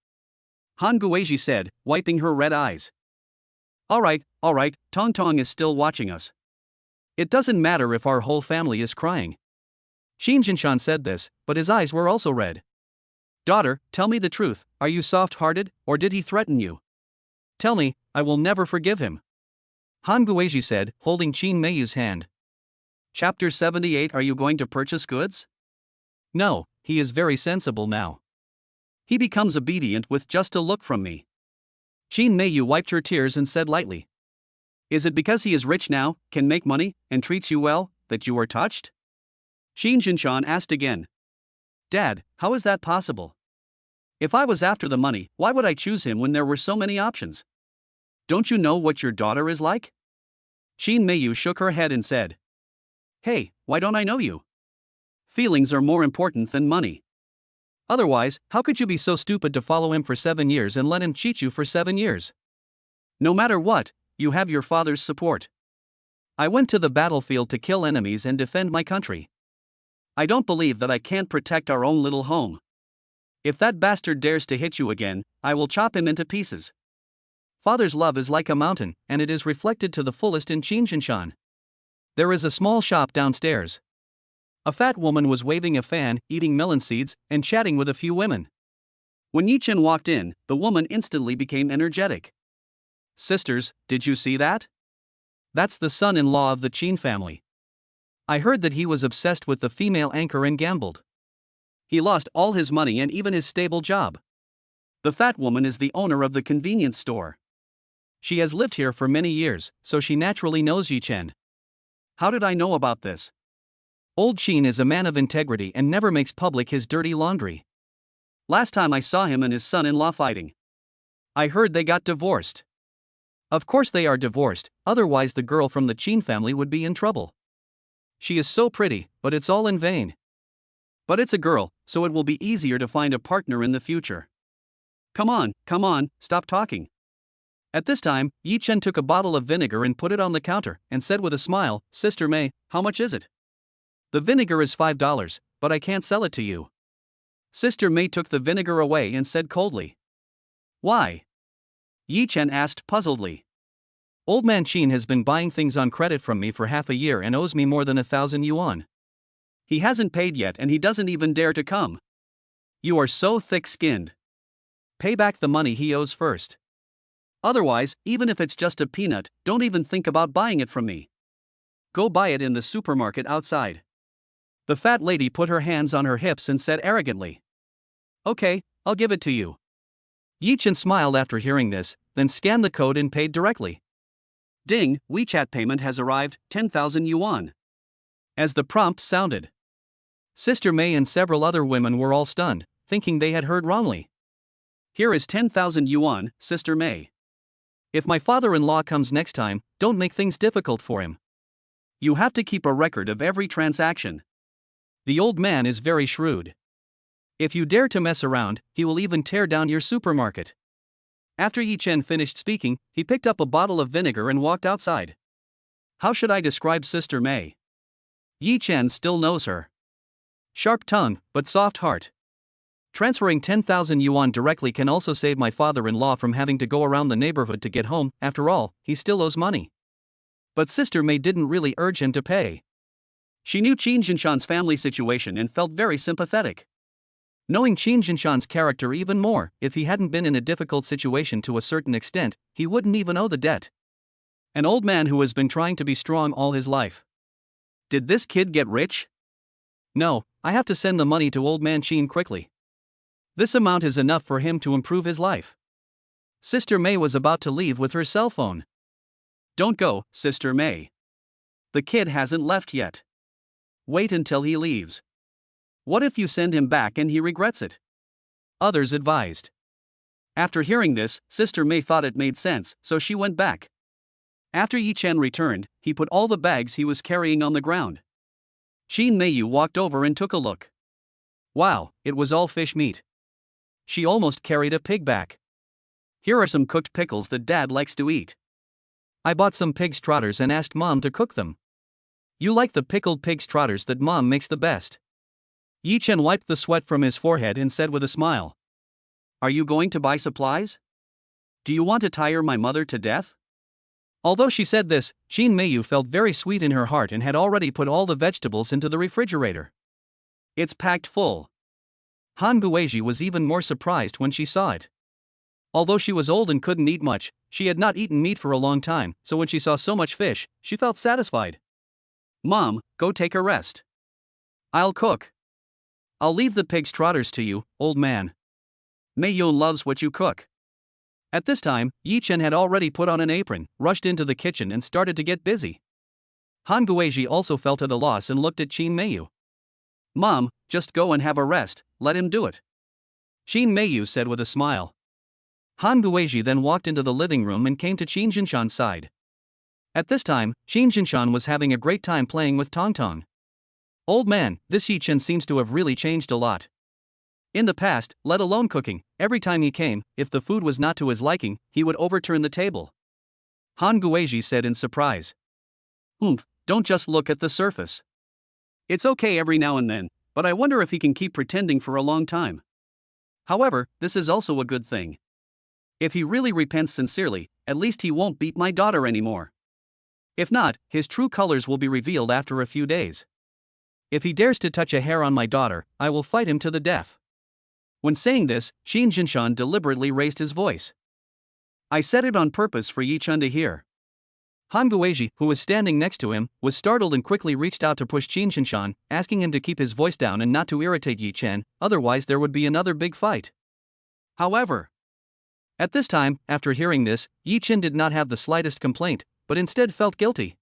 Han Guizhi said, wiping her red eyes. Alright, Tong Tong is still watching us. It doesn't matter if our whole family is crying. Qin Jinshan said this, but his eyes were also red. Daughter, tell me the truth, are you soft-hearted, or did he threaten you? Tell me, I will never forgive him. Han Guizhi said, holding Qin Meiyu's hand. Chapter 78. Are you going to purchase goods? No, he is very sensible now. He becomes obedient with just a look from me. Qin Meiyu wiped her tears and said lightly. Is it because he is rich now, can make money, and treats you well, that you are touched? Qin Jinshan asked again. Dad, how is that possible? If I was after the money, why would I choose him when there were so many options? Don't you know what your daughter is like? Qin Meiyu shook her head and said. Hey, why don't I know you? Feelings are more important than money. Otherwise, how could you be so stupid to follow him for 7 years and let him cheat you for 7 years? No matter what, you have your father's support. I went to the battlefield to kill enemies and defend my country. I don't believe that I can't protect our own little home. If that bastard dares to hit you again, I will chop him into pieces. Father's love is like a mountain, and it is reflected to the fullest in Qin Jinshan. There is a small shop downstairs. A fat woman was waving a fan, eating melon seeds, and chatting with a few women. When Yi Chen walked in, the woman instantly became energetic. Sisters, did you see that? That's the son-in-law of the Qin family. I heard that he was obsessed with the female anchor and gambled. He lost all his money and even his stable job. The fat woman is the owner of the convenience store. She has lived here for many years, so she naturally knows Yi Chen. How did I know about this? Old Qin is a man of integrity and never makes public his dirty laundry. Last time I saw him and his son-in-law fighting. I heard they got divorced. Of course they are divorced, otherwise the girl from the Qin family would be in trouble. She is so pretty, but it's all in vain. But it's a girl, so it will be easier to find a partner in the future. Come on, stop talking. At this time, Yi Chen took a bottle of vinegar and put it on the counter, and said with a smile, Sister May, how much is it? The vinegar is $5, but I can't sell it to you. Sister May took the vinegar away and said coldly. Why? Yi Chen asked puzzledly. Old man Qin has been buying things on credit from me for half a year and owes me more than 1,000 yuan. He hasn't paid yet and he doesn't even dare to come. You are so thick-skinned. Pay back the money he owes first. Otherwise, even if it's just a peanut, don't even think about buying it from me. Go buy it in the supermarket outside. The fat lady put her hands on her hips and said arrogantly. Okay, I'll give it to you. Yi Chen smiled after hearing this, then scanned the code and paid directly. Ding, WeChat payment has arrived, 10,000 yuan. As the prompt sounded, Sister May and several other women were all stunned, thinking they had heard wrongly. Here is 10,000 yuan, Sister May. If my father-in-law comes next time, don't make things difficult for him. You have to keep a record of every transaction. The old man is very shrewd. If you dare to mess around, he will even tear down your supermarket. After Yi Chen finished speaking, he picked up a bottle of vinegar and walked outside. How should I describe Sister May? Yi Chen still knows her. Sharp tongue, but soft heart. Transferring 10,000 yuan directly can also save my father-in-law from having to go around the neighborhood to get home. After all, he still owes money. But Sister May didn't really urge him to pay. She knew Qin Jinshan's family situation and felt very sympathetic. Knowing Qin Jinshan's character even more, if he hadn't been in a difficult situation to a certain extent, he wouldn't even owe the debt. An old man who has been trying to be strong all his life. Did this kid get rich? No, I have to send the money to old man Qin quickly. This amount is enough for him to improve his life. Sister May was about to leave with her cell phone. Don't go, Sister May. The kid hasn't left yet. Wait until he leaves. What if you send him back and he regrets it? Others advised. After hearing this, Sister May thought it made sense, so she went back. After Yi Chen returned, he put all the bags he was carrying on the ground. Qin Meiyu walked over and took a look. Wow, it was all fish meat. She almost carried a pig back. Here are some cooked pickles that Dad likes to eat. I bought some pig's trotters and asked Mom to cook them. You like the pickled pig's trotters that Mom makes the best. Yi Chen wiped the sweat from his forehead and said with a smile. Are you going to buy supplies? Do you want to tire my mother to death? Although she said this, Qin Meiyu felt very sweet in her heart and had already put all the vegetables into the refrigerator. It's packed full. Han Guizhi was even more surprised when she saw it. Although she was old and couldn't eat much, she had not eaten meat for a long time, so when she saw so much fish, she felt satisfied. Mom, go take a rest. I'll cook. I'll leave the pig's trotters to you, old man. Meiyu loves what you cook. At this time, Yi Chen had already put on an apron, rushed into the kitchen and started to get busy. Han Guizhi also felt at a loss and looked at Qin Meiyu. Mom, just go and have a rest, let him do it. Qin Meiyu said with a smile. Han Guizhi then walked into the living room and came to Qin Jinshan's side. At this time, Qin Jinshan was having a great time playing with Tong Tong. Old man, this Yi Chen seems to have really changed a lot. In the past, let alone cooking, every time he came, if the food was not to his liking, he would overturn the table. Han Guizhi said in surprise. Don't just look at the surface. It's okay every now and then, but I wonder if he can keep pretending for a long time. However, this is also a good thing. If he really repents sincerely, at least he won't beat my daughter anymore. If not, his true colors will be revealed after a few days. If he dares to touch a hair on my daughter, I will fight him to the death. When saying this, Qin Jinshan deliberately raised his voice. I said it on purpose for Yi Chen to hear. Han Guizhi, who was standing next to him, was startled and quickly reached out to push Qin Jinshan, asking him to keep his voice down and not to irritate Yi Chen, otherwise there would be another big fight. However, at this time, after hearing this, Yi Chen did not have the slightest complaint, but instead felt guilty.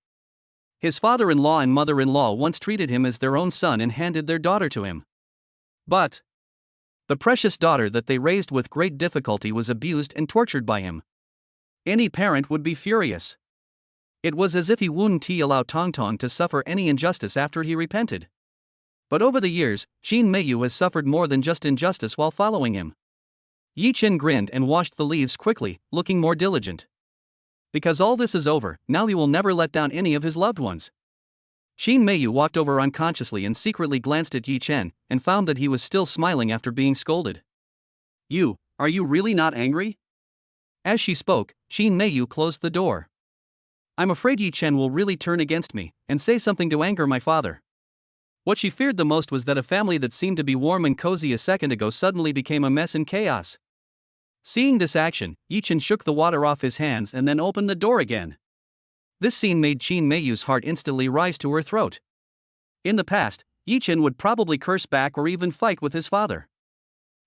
His father-in-law and mother-in-law once treated him as their own son and handed their daughter to him. But the precious daughter that they raised with great difficulty was abused and tortured by him. Any parent would be furious. It was as if he wouldn't allow Tong Tong to suffer any injustice after he repented. But over the years, Qin Meiyu has suffered more than just injustice while following him. Yi Chen grinned and washed the leaves quickly, looking more diligent. Because all this is over, now he will never let down any of his loved ones. Qin Meiyu walked over unconsciously and secretly glanced at Yi Chen, and found that he was still smiling after being scolded. Are you really not angry? As she spoke, Qin Meiyu closed the door. I'm afraid Yi Chen will really turn against me, and say something to anger my father. What she feared the most was that a family that seemed to be warm and cozy a second ago suddenly became a mess and chaos. Seeing this action, Yi Chen shook the water off his hands and then opened the door again. This scene made Qin Meiyu's heart instantly rise to her throat. In the past, Yi Chen would probably curse back or even fight with his father.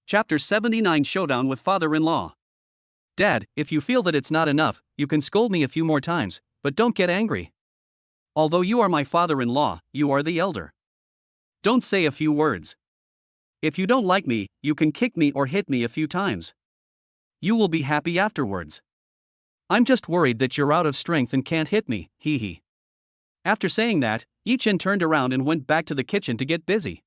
Chapter 79 Showdown with Father-in-Law. Dad, if you feel that it's not enough, you can scold me a few more times, but don't get angry. Although you are my father-in-law, you are the elder. Don't say a few words. If you don't like me, you can kick me or hit me a few times. You will be happy afterwards. I'm just worried that you're out of strength and can't hit me, hee hee. After saying that, Yi-Chen turned around and went back to the kitchen to get busy.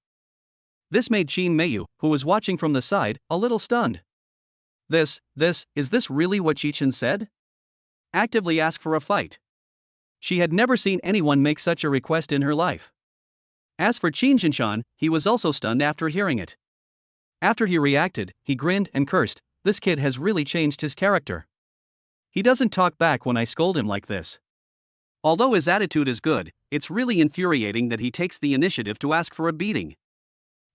This made Qin Meiyu, who was watching from the side, a little stunned. Is this really what Yi-Chen said? Actively ask for a fight. She had never seen anyone make such a request in her life. As for Qin Jinshan, he was also stunned after hearing it. After he reacted, he grinned and cursed, "This kid has really changed his character. He doesn't talk back when I scold him like this." Although his attitude is good, it's really infuriating that he takes the initiative to ask for a beating.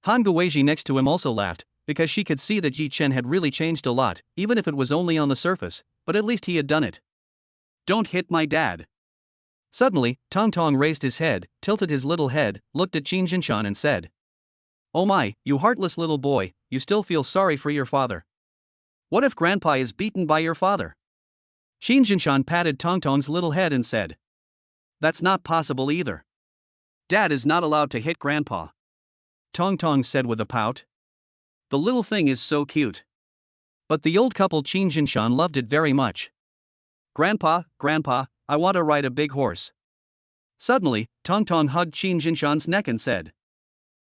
Han Guizhi next to him also laughed, because she could see that Yi-Chen had really changed a lot, even if it was only on the surface, but at least he had done it. Don't hit my dad. Suddenly, Tong Tong raised his head, tilted his little head, looked at Qin Jinshan and said, "Oh my, you heartless little boy, you still feel sorry for your father. What if Grandpa is beaten by your father?" Qin Jinshan patted Tong Tong's little head and said, "That's not possible either. Dad is not allowed to hit Grandpa." Tong Tong said with a pout. "The little thing is so cute." But the old couple Qin Jinshan loved it very much. Grandpa, I want to ride a big horse." Suddenly, Tong Tong hugged Qin Jinshan's neck and said,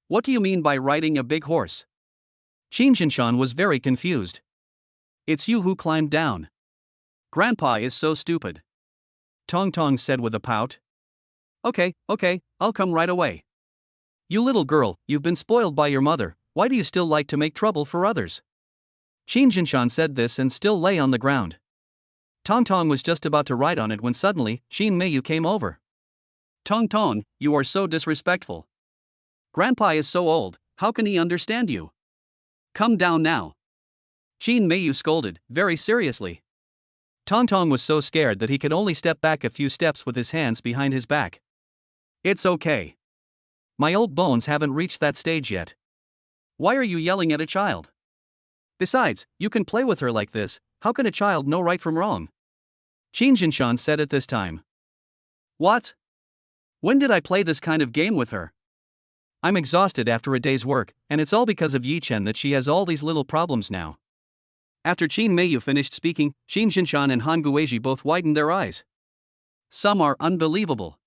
"What do you mean by riding a big horse?" Qin Jinshan was very confused. "It's you who climbed down. Grandpa is so stupid." Tong Tong said with a pout. Okay, I'll come right away." "You little girl, you've been spoiled by your mother, why do you still like to make trouble for others?" Qin Jinshan said this and still lay on the ground. Tong Tong was just about to ride on it when suddenly, Qin Meiyu came over. Tong Tong, you are so disrespectful. Grandpa is so old, how can he understand you? Come down now." Qin Meiyu scolded, very seriously. Tong Tong was so scared that he could only step back a few steps with his hands behind his back. "It's okay. My old bones haven't reached that stage yet." "Why are you yelling at a child? Besides, you can play with her like this, how can a child know right from wrong?" Qin Jinshan said at this time. "What? When did I play this kind of game with her?" "I'm exhausted after a day's work, and it's all because of Yi-Chen that she has all these little problems now." After Qin Meiyu finished speaking, Qin Jinshan and Han Guizhi both widened their eyes. Some are unbelievable.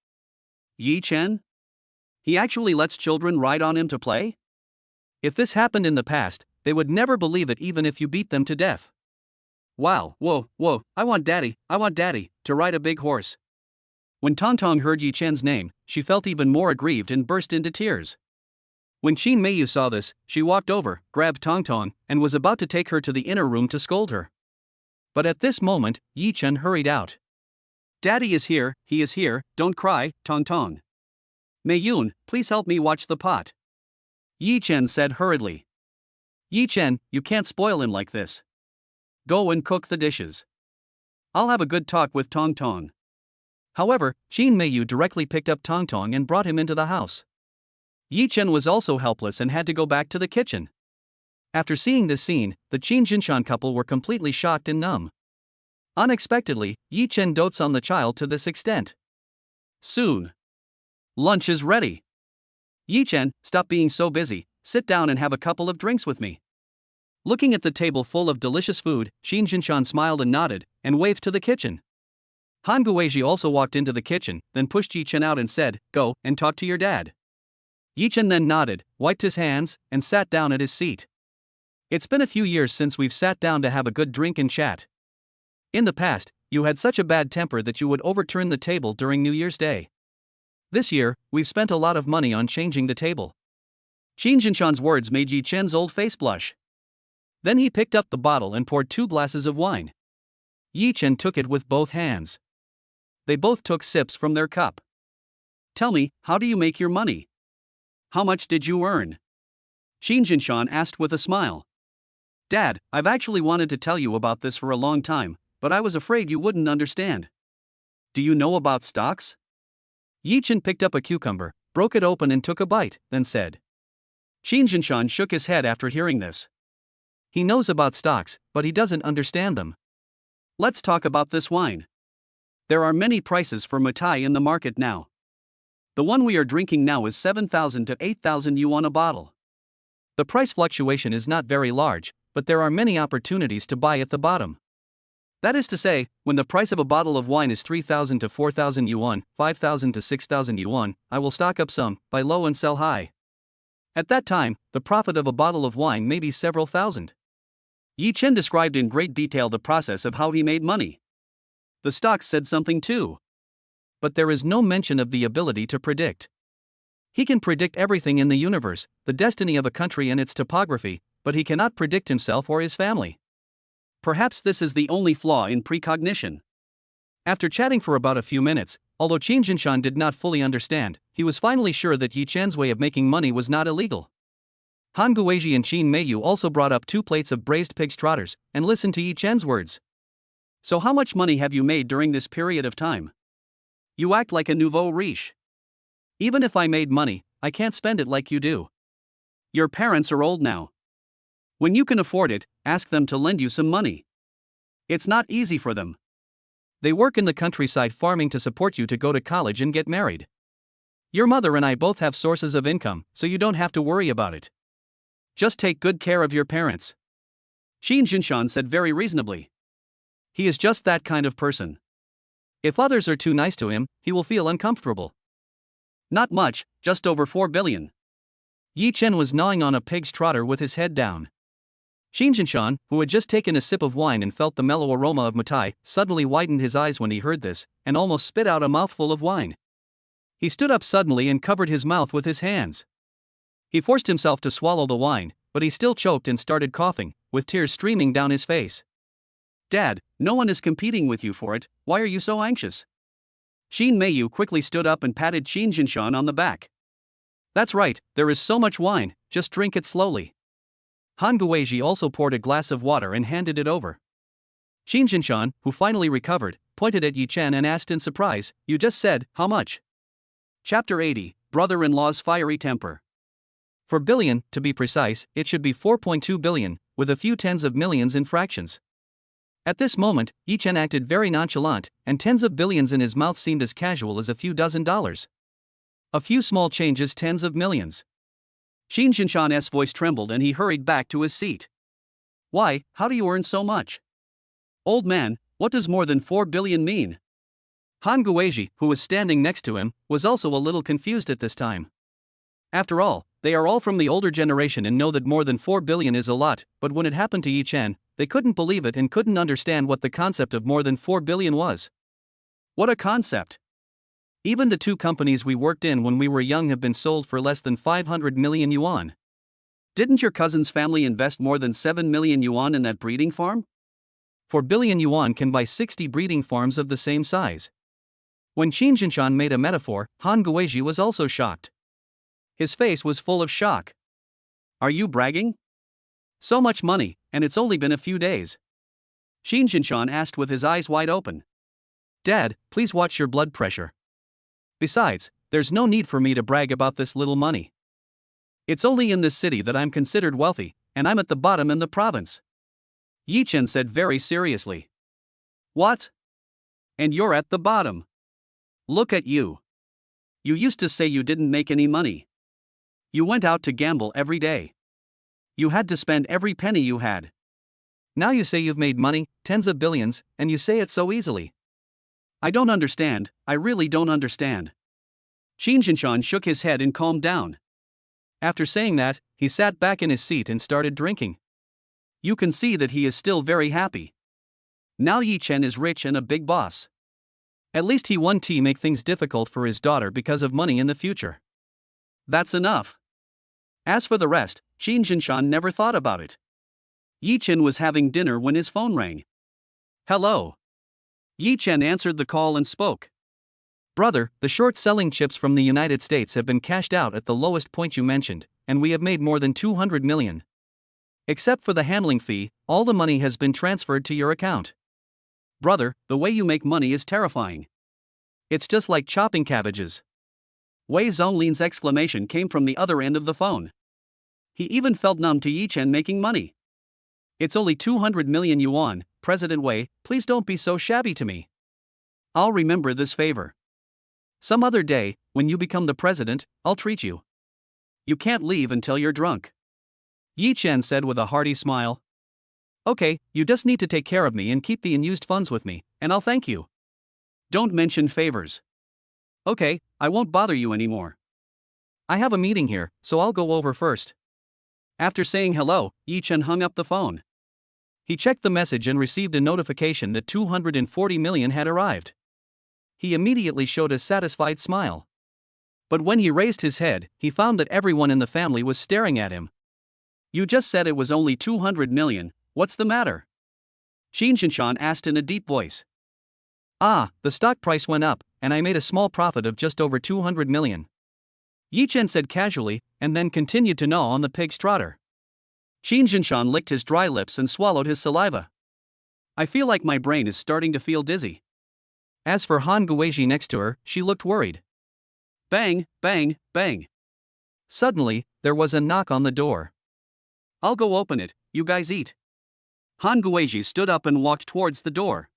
Yi-Chen? He actually lets children ride on him to play? If this happened in the past, they would never believe it even if you beat them to death. Wow, whoa, I want daddy, to ride a big horse. When Tong Tong heard Yi-Chen's name, she felt even more aggrieved and burst into tears. When Qin Meiyu saw this, she walked over, grabbed Tong Tong, and was about to take her to the inner room to scold her. But at this moment, Yi-Chen hurried out. "Daddy is here, he is here, don't cry, Tong Tong. Meiyun, please help me watch the pot," Yi-Chen said hurriedly. "Yi-Chen, you can't spoil him like this. Go and cook the dishes. I'll have a good talk with Tong Tong." However, Qin Meiyu directly picked up Tong Tong and brought him into the house. Yi-Chen was also helpless and had to go back to the kitchen. After seeing this scene, the Qin Jinshan couple were completely shocked and numb. Unexpectedly, Yi-Chen dotes on the child to this extent. "Soon. Lunch is ready. Yi-Chen, stop being so busy, sit down and have a couple of drinks with me." Looking at the table full of delicious food, Qin Jinshan smiled and nodded, and waved to the kitchen. Han Guizhi also walked into the kitchen, then pushed Yi-Chen out and said, "Go and talk to your dad." Yi-Chen then nodded, wiped his hands, and sat down at his seat. "It's been a few years since we've sat down to have a good drink and chat. In the past, you had such a bad temper that you would overturn the table during New Year's Day. This year, we've spent a lot of money on changing the table." Qin Jinshan's words made Yi-Chen's old face blush. Then he picked up the bottle and poured 2 glasses of wine. Yi-Chen took it with both hands. They both took sips from their cup. "Tell me, how do you make your money? How much did you earn?" Qin Jinshan asked with a smile. "Dad, I've actually wanted to tell you about this for a long time, but I was afraid you wouldn't understand. Do you know about stocks?" Yi-Chen picked up a cucumber, broke it open and took a bite, then said. Qin Jinshan shook his head after hearing this. He knows about stocks, but he doesn't understand them. Let's talk about this wine. There are many prices for Matai in the market now. The one we are drinking now is 7,000 to 8,000 yuan a bottle. The price fluctuation is not very large, but there are many opportunities to buy at the bottom. That is to say, when the price of a bottle of wine is 3,000 to 4,000 yuan, 5,000 to 6,000 yuan, I will stock up some, buy low and sell high. At that time, the profit of a bottle of wine may be several thousand. Yi Chen described in great detail the process of how he made money. The stocks said something too. But there is no mention of the ability to predict. He can predict everything in the universe, the destiny of a country and its topography, but he cannot predict himself or his family. Perhaps this is the only flaw in precognition. After chatting for about a few minutes, although Qin Jinshan did not fully understand, he was finally sure that Yi Chen's way of making money was not illegal. Han Guizhi and Qin Meiyu also brought up 2 plates of braised pig's trotters and listened to Yi Chen's words. So how much money have you made during this period of time? You act like a nouveau riche. Even if I made money, I can't spend it like you do. Your parents are old now. When you can afford it, ask them to lend you some money. It's not easy for them. They work in the countryside farming to support you to go to college and get married. Your mother and I both have sources of income, so you don't have to worry about it. Just take good care of your parents. Qin Jinshan said very reasonably. He is just that kind of person. If others are too nice to him, he will feel uncomfortable. Not much, just over 4 billion. Yi Chen was gnawing on a pig's trotter with his head down. Qin Jinshan, who had just taken a sip of wine and felt the mellow aroma of Matai, suddenly widened his eyes when he heard this, and almost spit out a mouthful of wine. He stood up suddenly and covered his mouth with his hands. He forced himself to swallow the wine, but he still choked and started coughing, with tears streaming down his face. Dad, no one is competing with you for it, why are you so anxious? Qin Meiyu quickly stood up and patted Qin Jinshan on the back. That's right, there is so much wine, just drink it slowly. Han Guizhi also poured a glass of water and handed it over. Qin Jinshan, who finally recovered, pointed at Yi Chen and asked in surprise, "You just said, how much?" Chapter 80, Brother-in-law's Fiery Temper. For billion, to be precise, it should be 4.2 billion, with a few tens of millions in fractions. At this moment, Yi Chen acted very nonchalant, and tens of billions in his mouth seemed as casual as a few dozen dollars. A few small changes, tens of millions. Qin Jinshan's voice trembled and he hurried back to his seat. Why, how do you earn so much? Old man, what does more than 4 billion mean? Han Guizhi, who was standing next to him, was also a little confused at this time. After all, they are all from the older generation and know that more than 4 billion is a lot, but when it happened to Yi Chen, they couldn't believe it and couldn't understand what the concept of more than 4 billion was. What a concept! Even the 2 companies we worked in when we were young have been sold for less than 500 million yuan. Didn't your cousin's family invest more than 7 million yuan in that breeding farm? 4 billion yuan can buy 60 breeding farms of the same size. When Qin Jinshan made a metaphor, Han Guizhi was also shocked. His face was full of shock. Are you bragging? So much money, and it's only been a few days. Qin Jinshan asked with his eyes wide open. Dad, please watch your blood pressure. Besides, there's no need for me to brag about this little money. It's only in this city that I'm considered wealthy, and I'm at the bottom in the province. Yi Chen said very seriously. What? And you're at the bottom? Look at you. You used to say you didn't make any money. You went out to gamble every day. You had to spend every penny you had. Now you say you've made money, tens of billions, and you say it so easily. I don't understand, I really don't understand. Qin Jinshan shook his head and calmed down. After saying that, he sat back in his seat and started drinking. You can see that he is still very happy. Now Yi Chen is rich and a big boss. At least he won't make things difficult for his daughter because of money in the future. That's enough. As for the rest, Qin Jinshan never thought about it. Yi Chen was having dinner when his phone rang. Hello. Yi Chen answered the call and spoke. Brother, the short-selling chips from the United States have been cashed out at the lowest point you mentioned, and we have made more than 200 million. Except for the handling fee, all the money has been transferred to your account. Brother, the way you make money is terrifying. It's just like chopping cabbages. Wei Zhonglin's exclamation came from the other end of the phone. He even felt numb to Yi Chen making money. It's only 200 million yuan, President Wei, please don't be so shabby to me. I'll remember this favor. Some other day, when you become the president, I'll treat you. You can't leave until you're drunk. Yi Chen said with a hearty smile. Okay, you just need to take care of me and keep the unused funds with me, and I'll thank you. Don't mention favors. Okay, I won't bother you anymore. I have a meeting here, so I'll go over first. After saying hello, Yi Chen hung up the phone. He checked the message and received a notification that 240 million had arrived. He immediately showed a satisfied smile. But when he raised his head, he found that everyone in the family was staring at him. You just said it was only 200 million, what's the matter? Qin Shinshan asked in a deep voice. Ah, the stock price went up, and I made a small profit of just over 200 million. Yi Chen said casually, and then continued to gnaw on the pig's trotter. Qin Shinshan licked his dry lips and swallowed his saliva. I feel like my brain is starting to feel dizzy. As for Han Guizhi next to her, she looked worried. Bang, bang, bang. Suddenly, there was a knock on the door. I'll go open it, you guys eat. Han Guizhi stood up and walked towards the door.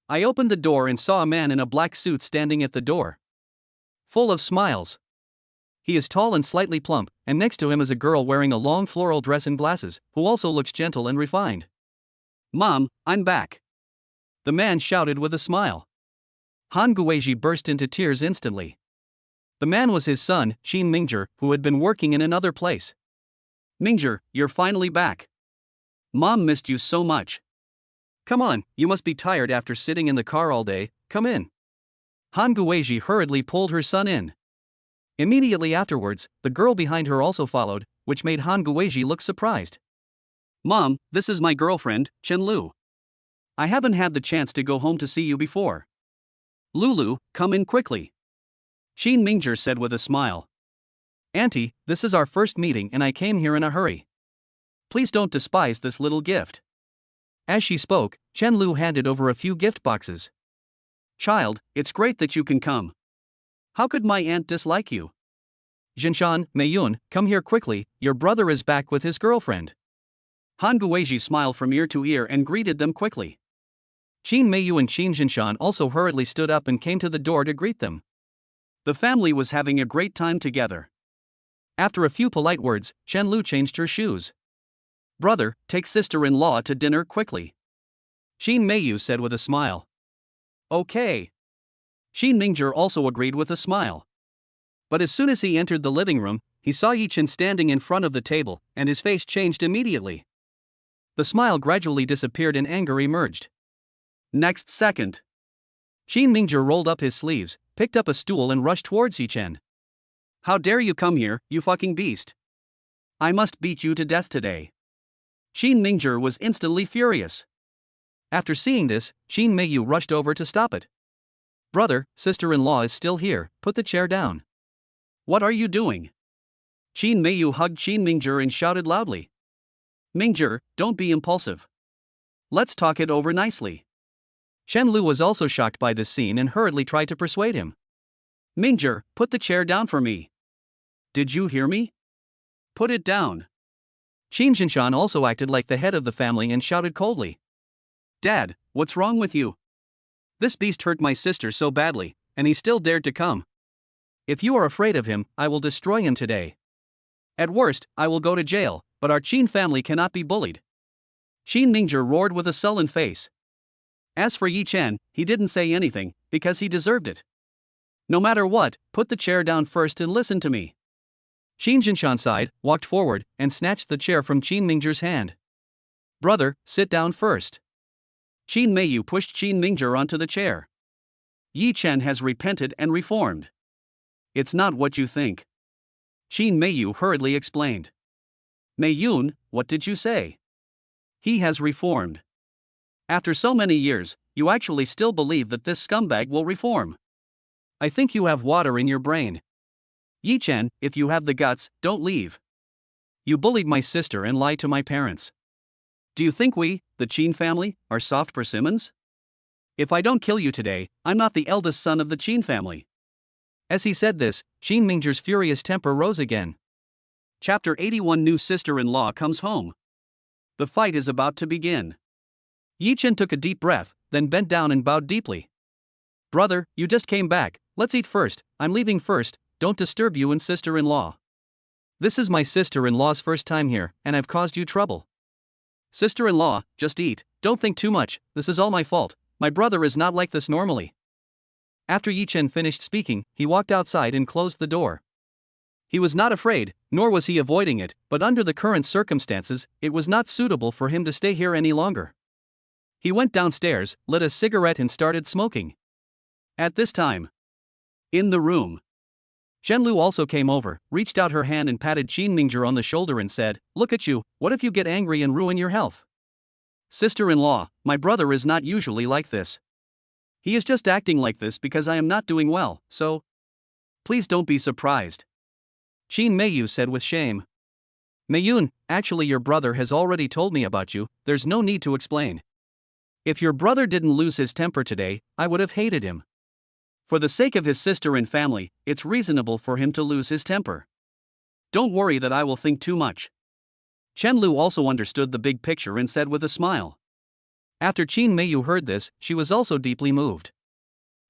I opened the door and saw a man in a black suit standing at the door. Full of smiles. He is tall and slightly plump, and next to him is a girl wearing a long floral dress and glasses, who also looks gentle and refined. Mom, I'm back. The man shouted with a smile. Han Guizhi burst into tears instantly. The man was his son, Qin Mingzhi, who had been working in another place. Mingzhi, you're finally back. Mom missed you so much. Come on, you must be tired after sitting in the car all day, come in. Han Guizhi hurriedly pulled her son in. Immediately afterwards, the girl behind her also followed, which made Han Guizhi look surprised. Mom, this is my girlfriend, Chen Lu. I haven't had the chance to go home to see you before. Lulu, come in quickly. Qin Mingzhi said with a smile. Auntie, this is our first meeting and I came here in a hurry. Please don't despise this little gift. As she spoke, Chen Lu handed over a few gift boxes. Child, it's great that you can come. How could my aunt dislike you? Jinshan, Meiyun, come here quickly, your brother is back with his girlfriend. Han Guizhi smiled from ear to ear and greeted them quickly. Qin Meiyu and Qin Jinshan also hurriedly stood up and came to the door to greet them. The family was having a great time together. After a few polite words, Chen Lu changed her shoes. Brother, take sister-in-law to dinner quickly. Qin Meiyu said with a smile. Okay. Qin Mingzhi also agreed with a smile. But as soon as he entered the living room, he saw Yi Chen standing in front of the table, and his face changed immediately. The smile gradually disappeared and anger emerged. Next second. Qin Mingzhi rolled up his sleeves, picked up a stool and rushed towards Yi Chen. How dare you come here, you fucking beast! I must beat you to death today. Qin Mingzhi was instantly furious. After seeing this, Qin Meiyu rushed over to stop it. Brother, sister-in-law is still here, put the chair down. What are you doing? Qin Meiyu hugged Qin Mingzhi and shouted loudly. Mingzhi, don't be impulsive. Let's talk it over nicely. Chen Lu was also shocked by this scene and hurriedly tried to persuade him. Mingzhi, put the chair down for me. Did you hear me? Put it down. Qin Jinshan also acted like the head of the family and shouted coldly. Dad, what's wrong with you? This beast hurt my sister so badly, and he still dared to come. If you are afraid of him, I will destroy him today. At worst, I will go to jail, but our Qin family cannot be bullied. Qin Mingzhi roared with a sullen face. As for Yi Chen, he didn't say anything, because he deserved it. No matter what, put the chair down first and listen to me. Qin Jinshan sighed, walked forward, and snatched the chair from Qin Mingzhi's hand. Brother, sit down first. Qin Meiyu pushed Qin Mingzhi onto the chair. Yi Chen has repented and reformed. It's not what you think. Qin Meiyu hurriedly explained. Meiyun, what did you say? He has reformed. After so many years, you actually still believe that this scumbag will reform. I think you have water in your brain. Yi Chen, if you have the guts, don't leave. You bullied my sister and lied to my parents. Do you think we, the Qin family, are soft persimmons? If I don't kill you today, I'm not the eldest son of the Qin family. As he said this, Qin Mingzhi's furious temper rose again. Chapter 81 New sister-in-law comes home. The fight is about to begin. Yi Chen took a deep breath, then bent down and bowed deeply. Brother, you just came back, let's eat first, I'm leaving first, don't disturb you and sister-in-law. This is my sister-in-law's first time here, and I've caused you trouble. Sister-in-law, just eat, don't think too much, this is all my fault, my brother is not like this normally. After Yi Chen finished speaking, he walked outside and closed the door. He was not afraid, nor was he avoiding it, but under the current circumstances, it was not suitable for him to stay here any longer. He went downstairs, lit a cigarette and started smoking. At this time, in the room, Zhenlu also came over, reached out her hand and patted Qin Mingzhi on the shoulder and said, "Look at you, what if you get angry and ruin your health?" Sister-in-law, my brother is not usually like this. He is just acting like this because I am not doing well, so please don't be surprised. Qin Meiyu said with shame. Meiyun, actually your brother has already told me about you, there's no need to explain. If your brother didn't lose his temper today, I would have hated him. For the sake of his sister and family, it's reasonable for him to lose his temper. Don't worry that I will think too much. Chen Lu also understood the big picture and said with a smile. After Qin Meiyu heard this, she was also deeply moved.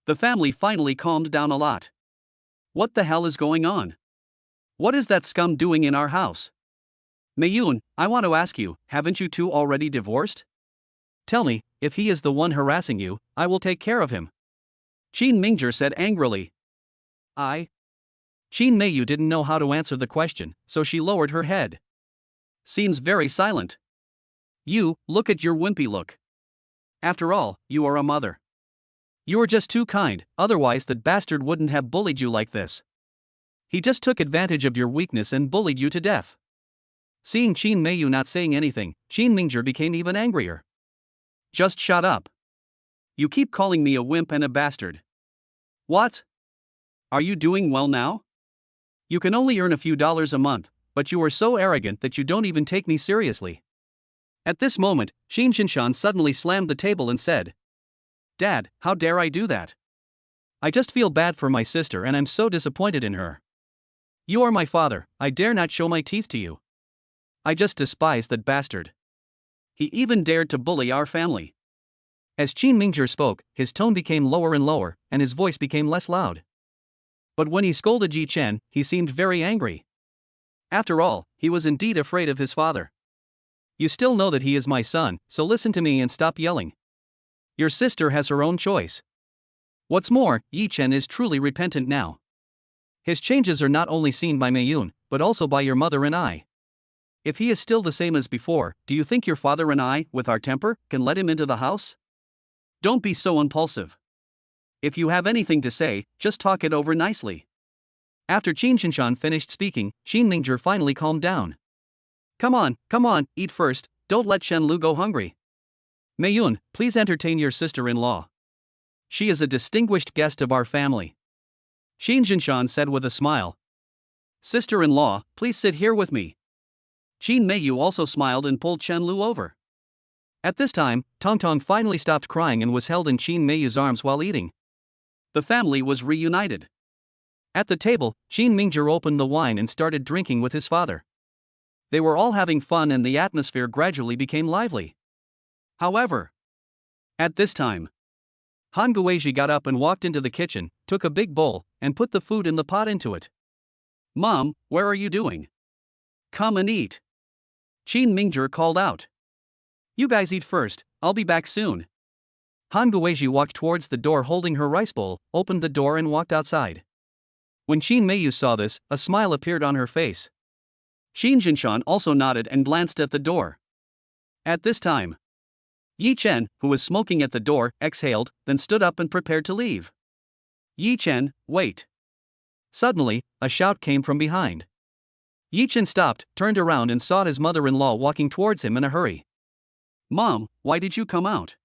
The family finally calmed down a lot. What the hell is going on? What is that scum doing in our house? Meiyun, I want to ask you, haven't you two already divorced? Tell me, if he is the one harassing you, I will take care of him. Qin Mingzhi said angrily. Qin Meiyu didn't know how to answer the question, so she lowered her head. Seems very silent. You, look at your wimpy look. After all, you are a mother. You are just too kind, otherwise that bastard wouldn't have bullied you like this. He just took advantage of your weakness and bullied you to death. Seeing Qin Meiyu not saying anything, Qin Mingzhi became even angrier. Just shut up. You keep calling me a wimp and a bastard. What? Are you doing well now? You can only earn a few dollars a month, but you are so arrogant that you don't even take me seriously. At this moment, Qin Shinshan suddenly slammed the table and said, "Dad, how dare I do that? I just feel bad for my sister and I'm so disappointed in her. You are my father, I dare not show my teeth to you. I just despise that bastard. He even dared to bully our family." As Qin Mingzhi spoke, his tone became lower and lower, and his voice became less loud. But when he scolded Yi Chen, he seemed very angry. After all, he was indeed afraid of his father. "You still know that he is my son, so listen to me and stop yelling. Your sister has her own choice. What's more, Yi Chen is truly repentant now. His changes are not only seen by Meiyun, but also by your mother and I. If he is still the same as before, do you think your father and I, with our temper, can let him into the house? Don't be so impulsive. If you have anything to say, just talk it over nicely." After Qin Shinshan finished speaking, Qin Mingzhi finally calmed down. Come on, eat first, don't let Chen Lu go hungry. Meiyun, please entertain your sister-in-law. She is a distinguished guest of our family. Qin Shinshan said with a smile. Sister-in-law, please sit here with me. Qin Meiyu also smiled and pulled Chen Lu over. At this time, Tong Tong finally stopped crying and was held in Qin Meiyu's arms while eating. The family was reunited. At the table, Qin Mingzhi opened the wine and started drinking with his father. They were all having fun and the atmosphere gradually became lively. However, at this time, Han Guizhi got up and walked into the kitchen, took a big bowl, and put the food in the pot into it. "Mom, where are you doing? Come and eat." Qin Mingzhi called out. "You guys eat first, I'll be back soon." Han Guizhi walked towards the door holding her rice bowl, opened the door and walked outside. When Qin Meiyu saw this, a smile appeared on her face. Qin Shinshan also nodded and glanced at the door. At this time, Yi Chen, who was smoking at the door, exhaled, then stood up and prepared to leave. "Yi Chen, wait." Suddenly, a shout came from behind. Yi Chen stopped, turned around and saw his mother-in-law walking towards him in a hurry. "Mom, why did you come out?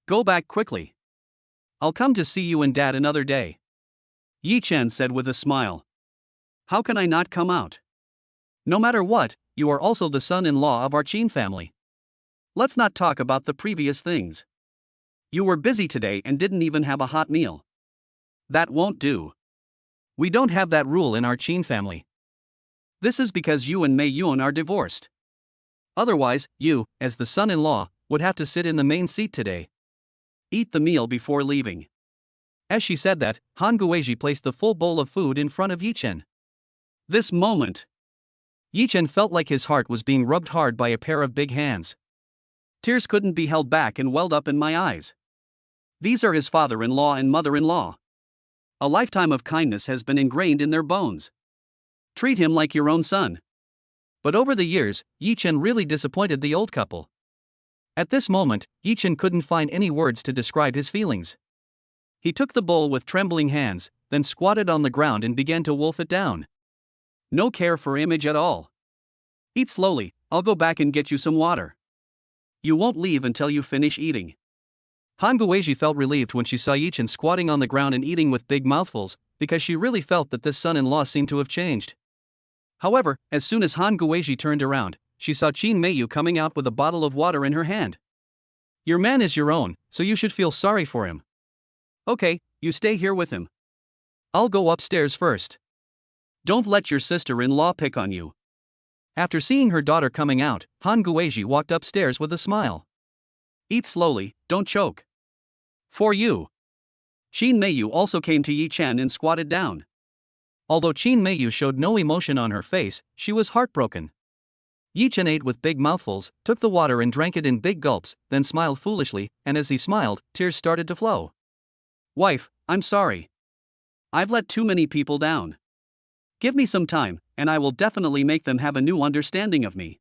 Go back quickly. I'll come to see you and Dad another day," Yi Chen said with a smile. "How can I not come out? No matter what, you are also the son-in-law of our Qin family. Let's not talk about the previous things. You were busy today and didn't even have a hot meal. That won't do. We don't have that rule in our Qin family. This is because you and Meiyun are divorced. Otherwise, you, as the son-in-law, would have to sit in the main seat today. Eat the meal before leaving. As she said that, Han Guizhi placed the full bowl of food in front of Yichen. This moment, Yichen felt like his heart was being rubbed hard by a pair of big hands. Tears couldn't be held back and welled up in my eyes. These are his father-in-law and mother-in-law. A lifetime of kindness has been ingrained in their bones. Treat him like your own son. But over the years, Yichen really disappointed the old couple. At this moment, Yichen couldn't find any words to describe his feelings. He took the bowl with trembling hands, then squatted on the ground and began to wolf it down. No care for image at all. Eat slowly, I'll go back and get you some water. You won't leave until you finish eating. Han Guizhi felt relieved when she saw Yichen squatting on the ground and eating with big mouthfuls, because she really felt that this son-in-law seemed to have changed. However, as soon as Han Guizhi turned around, she saw Qin Meiyu coming out with a bottle of water in her hand. Your man is your own, so you should feel sorry for him. Okay, you stay here with him. I'll go upstairs first. Don't let your sister-in-law pick on you. After seeing her daughter coming out, Han Guizhi walked upstairs with a smile. Eat slowly, don't choke. For you. Qin Meiyu also came to Yichen and squatted down. Although Qin Meiyu showed no emotion on her face, she was heartbroken. Yichen ate with big mouthfuls, took the water and drank it in big gulps, then smiled foolishly, and as he smiled, tears started to flow. Wife, I'm sorry. I've let too many people down. Give me some time, and I will definitely make them have a new understanding of me.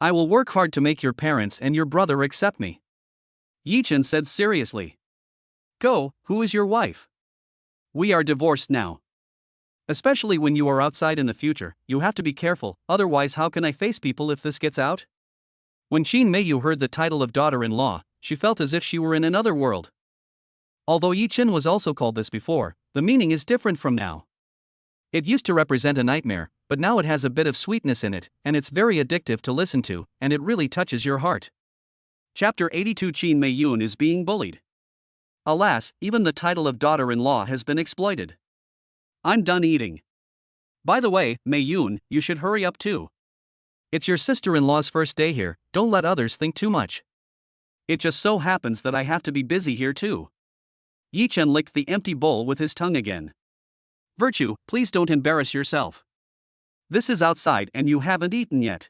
I will work hard to make your parents and your brother accept me. Yichen said seriously. Go, who is your wife? We are divorced now. Especially when you are outside in the future, you have to be careful, otherwise how can I face people if this gets out? When Qin Meiyu heard the title of daughter-in-law, she felt as if she were in another world. Although Yichen was also called this before, the meaning is different from now. It used to represent a nightmare, but now it has a bit of sweetness in it, and it's very addictive to listen to, and it really touches your heart. Chapter 82 Qin Meiyun is being bullied. Alas, even the title of daughter-in-law has been exploited. I'm done eating. By the way, Meiyun, you should hurry up too. It's your sister-in-law's first day here, don't let others think too much. It just so happens that I have to be busy here too. Yichen licked the empty bowl with his tongue again. Virtue, please don't embarrass yourself. This is outside and you haven't eaten yet.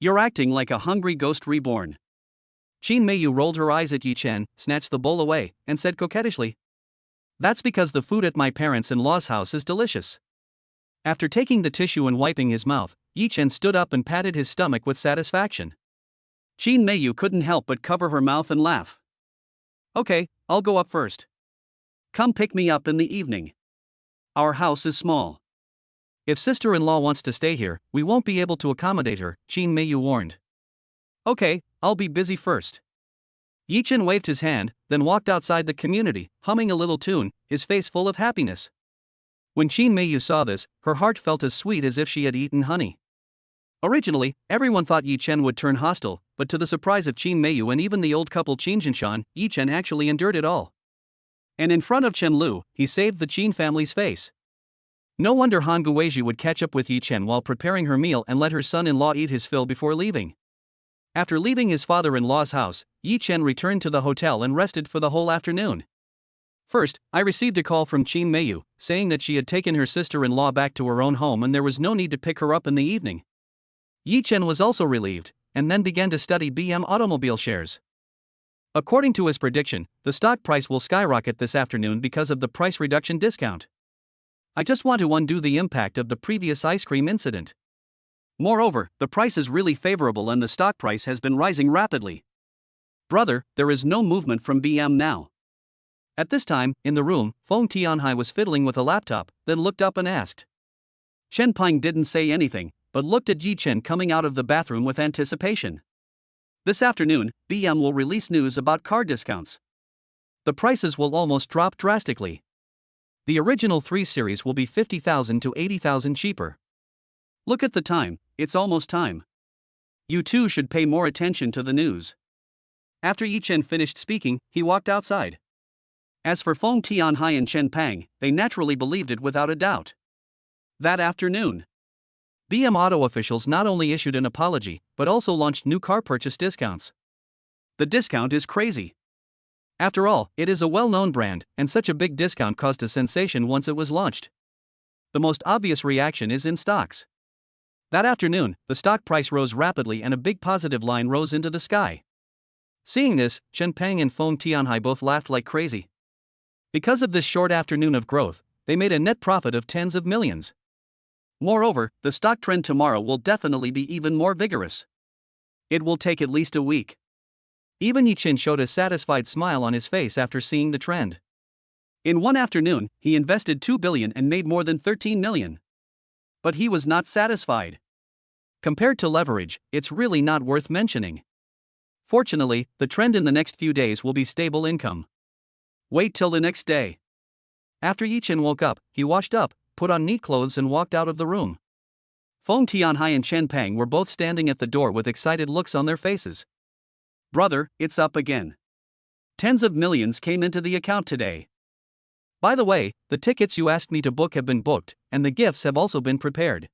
You're acting like a hungry ghost reborn. Qin Meiyu rolled her eyes at Yichen, snatched the bowl away, and said coquettishly, That's because the food at my parents-in-law's house is delicious. After taking the tissue and wiping his mouth, Yichen stood up and patted his stomach with satisfaction. Qin Meiyu couldn't help but cover her mouth and laugh. Okay, I'll go up first. Come pick me up in the evening. Our house is small. If sister-in-law wants to stay here, we won't be able to accommodate her, Qin Meiyu warned. Okay, I'll be busy first. Yichen waved his hand, then walked outside the community, humming a little tune, his face full of happiness. When Qin Meiyu saw this, her heart felt as sweet as if she had eaten honey. Originally, everyone thought Yichen would turn hostile, but to the surprise of Qin Meiyu and even the old couple Qin Jinshan, Yichen actually endured it all. And in front of Chen Lu, he saved the Qin family's face. No wonder Han Guizhi would catch up with Yichen while preparing her meal and let her son-in-law eat his fill before leaving. After leaving his father-in-law's house, Yichen returned to the hotel and rested for the whole afternoon. First, I received a call from Qin Meiyu, saying that she had taken her sister-in-law back to her own home and there was no need to pick her up in the evening. Yichen was also relieved, and then began to study BM automobile shares. According to his prediction, the stock price will skyrocket this afternoon because of the price reduction discount. I just want to undo the impact of the previous ice cream incident. Moreover, the price is really favorable and the stock price has been rising rapidly. Brother, there is no movement from BM now. At this time, in the room, Feng Tianhai was fiddling with a laptop, then looked up and asked. Chen Ping didn't say anything, but looked at Yichen coming out of the bathroom with anticipation. This afternoon, BM will release news about car discounts. The prices will almost drop drastically. The original 3 Series will be 50,000 to 80,000 cheaper. Look at the time, it's almost time. You too should pay more attention to the news. After Yichen finished speaking, he walked outside. As for Feng Tianhai and Chen Pang, they naturally believed it without a doubt. That afternoon, BM Auto officials not only issued an apology, but also launched new car purchase discounts. The discount is crazy. After all, it is a well-known brand, and such a big discount caused a sensation once it was launched. The most obvious reaction is in stocks. That afternoon, the stock price rose rapidly and a big positive line rose into the sky. Seeing this, Changpeng and Feng Tianhai both laughed like crazy. Because of this short afternoon of growth, they made a net profit of tens of millions. Moreover, the stock trend tomorrow will definitely be even more vigorous. It will take at least a week. Even Yichen showed a satisfied smile on his face after seeing the trend. In one afternoon, he invested 2 billion and made more than 13 million. But he was not satisfied. Compared to leverage, it's really not worth mentioning. Fortunately, the trend in the next few days will be stable income. Wait till the next day. After Yichen woke up, he washed up, put on neat clothes and walked out of the room. Feng Tianhai and Changpeng were both standing at the door with excited looks on their faces. Brother, it's up again. Tens of millions came into the account today. By the way, the tickets you asked me to book have been booked, and the gifts have also been prepared.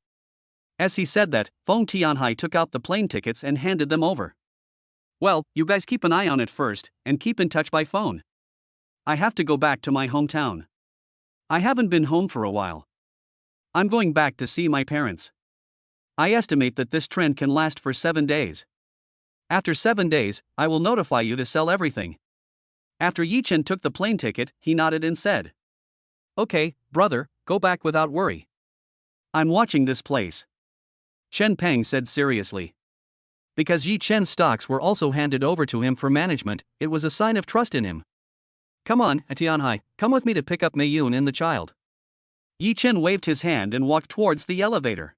As he said that, Feng Tianhai took out the plane tickets and handed them over. Well, you guys keep an eye on it first, and keep in touch by phone. I have to go back to my hometown. I haven't been home for a while. I'm going back to see my parents. I estimate that this trend can last for 7 days. After 7 days, I will notify you to sell everything. After Yichen took the plane ticket, he nodded and said, Okay, brother, go back without worry. I'm watching this place. Changpeng said seriously. Because Yichen's stocks were also handed over to him for management, it was a sign of trust in him. Come on, Tianhai, come with me to pick up Meiyun and the child. Yichen waved his hand and walked towards the elevator.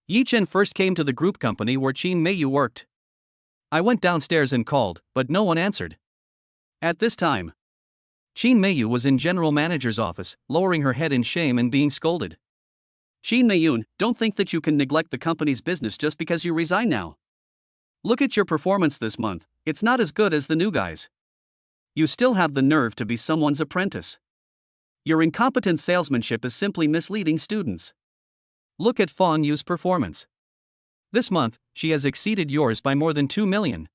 Yichen first came to the group company where Qin Meiyu worked. I went downstairs and called, but no one answered. At this time, Qin Meiyu was in general manager's office, lowering her head in shame and being scolded. Qin Meiyun, don't think that you can neglect the company's business just because you resign now. Look at your performance this month, it's not as good as the new guys. You still have the nerve to be someone's apprentice. Your incompetent salesmanship is simply misleading students. Look at Feng Yu's performance. This month, she has exceeded yours by more than 2 million.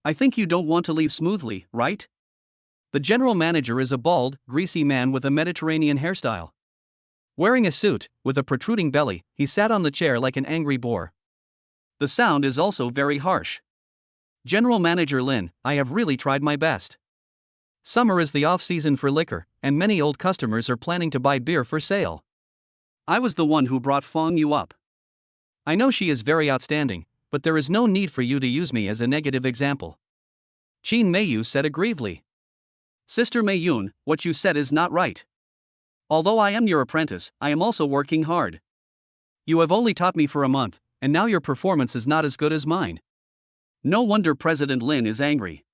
I think you don't want to leave smoothly, right? The general manager is a bald, greasy man with a Mediterranean hairstyle. Wearing a suit, with a protruding belly, he sat on the chair like an angry boar. The sound is also very harsh. General Manager Lin, I have really tried my best. Summer is the off-season for liquor, and many old customers are planning to buy beer for sale. I was the one who brought Feng Yu up. I know she is very outstanding, but there is no need for you to use me as a negative example. Qin Meiyu said aggrievely. Sister Meiyun, what you said is not right. Although I am your apprentice, I am also working hard. You have only taught me for a month, and now your performance is not as good as mine. No wonder President Lin is angry.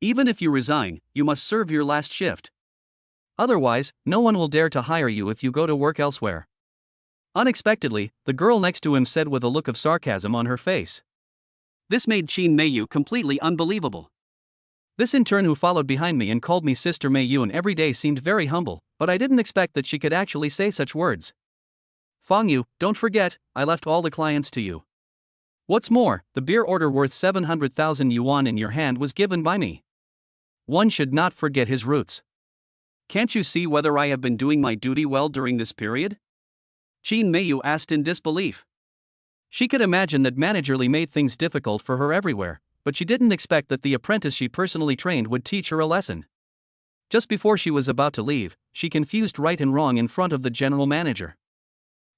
Even if you resign, you must serve your last shift. Otherwise, no one will dare to hire you if you go to work elsewhere. Unexpectedly, the girl next to him said with a look of sarcasm on her face. This made Qin Meiyu completely unbelievable. This intern who followed behind me and called me Sister Meiyun every day seemed very humble, but I didn't expect that she could actually say such words. Feng Yu, don't forget, I left all the clients to you. What's more, the beer order worth 700,000 yuan in your hand was given by me. One should not forget his roots. Can't you see whether I have been doing my duty well during this period? Qin Meiyu asked in disbelief. She could imagine that Manager Li made things difficult for her everywhere, but she didn't expect that the apprentice she personally trained would teach her a lesson. Just before she was about to leave, she confused right and wrong in front of the general manager.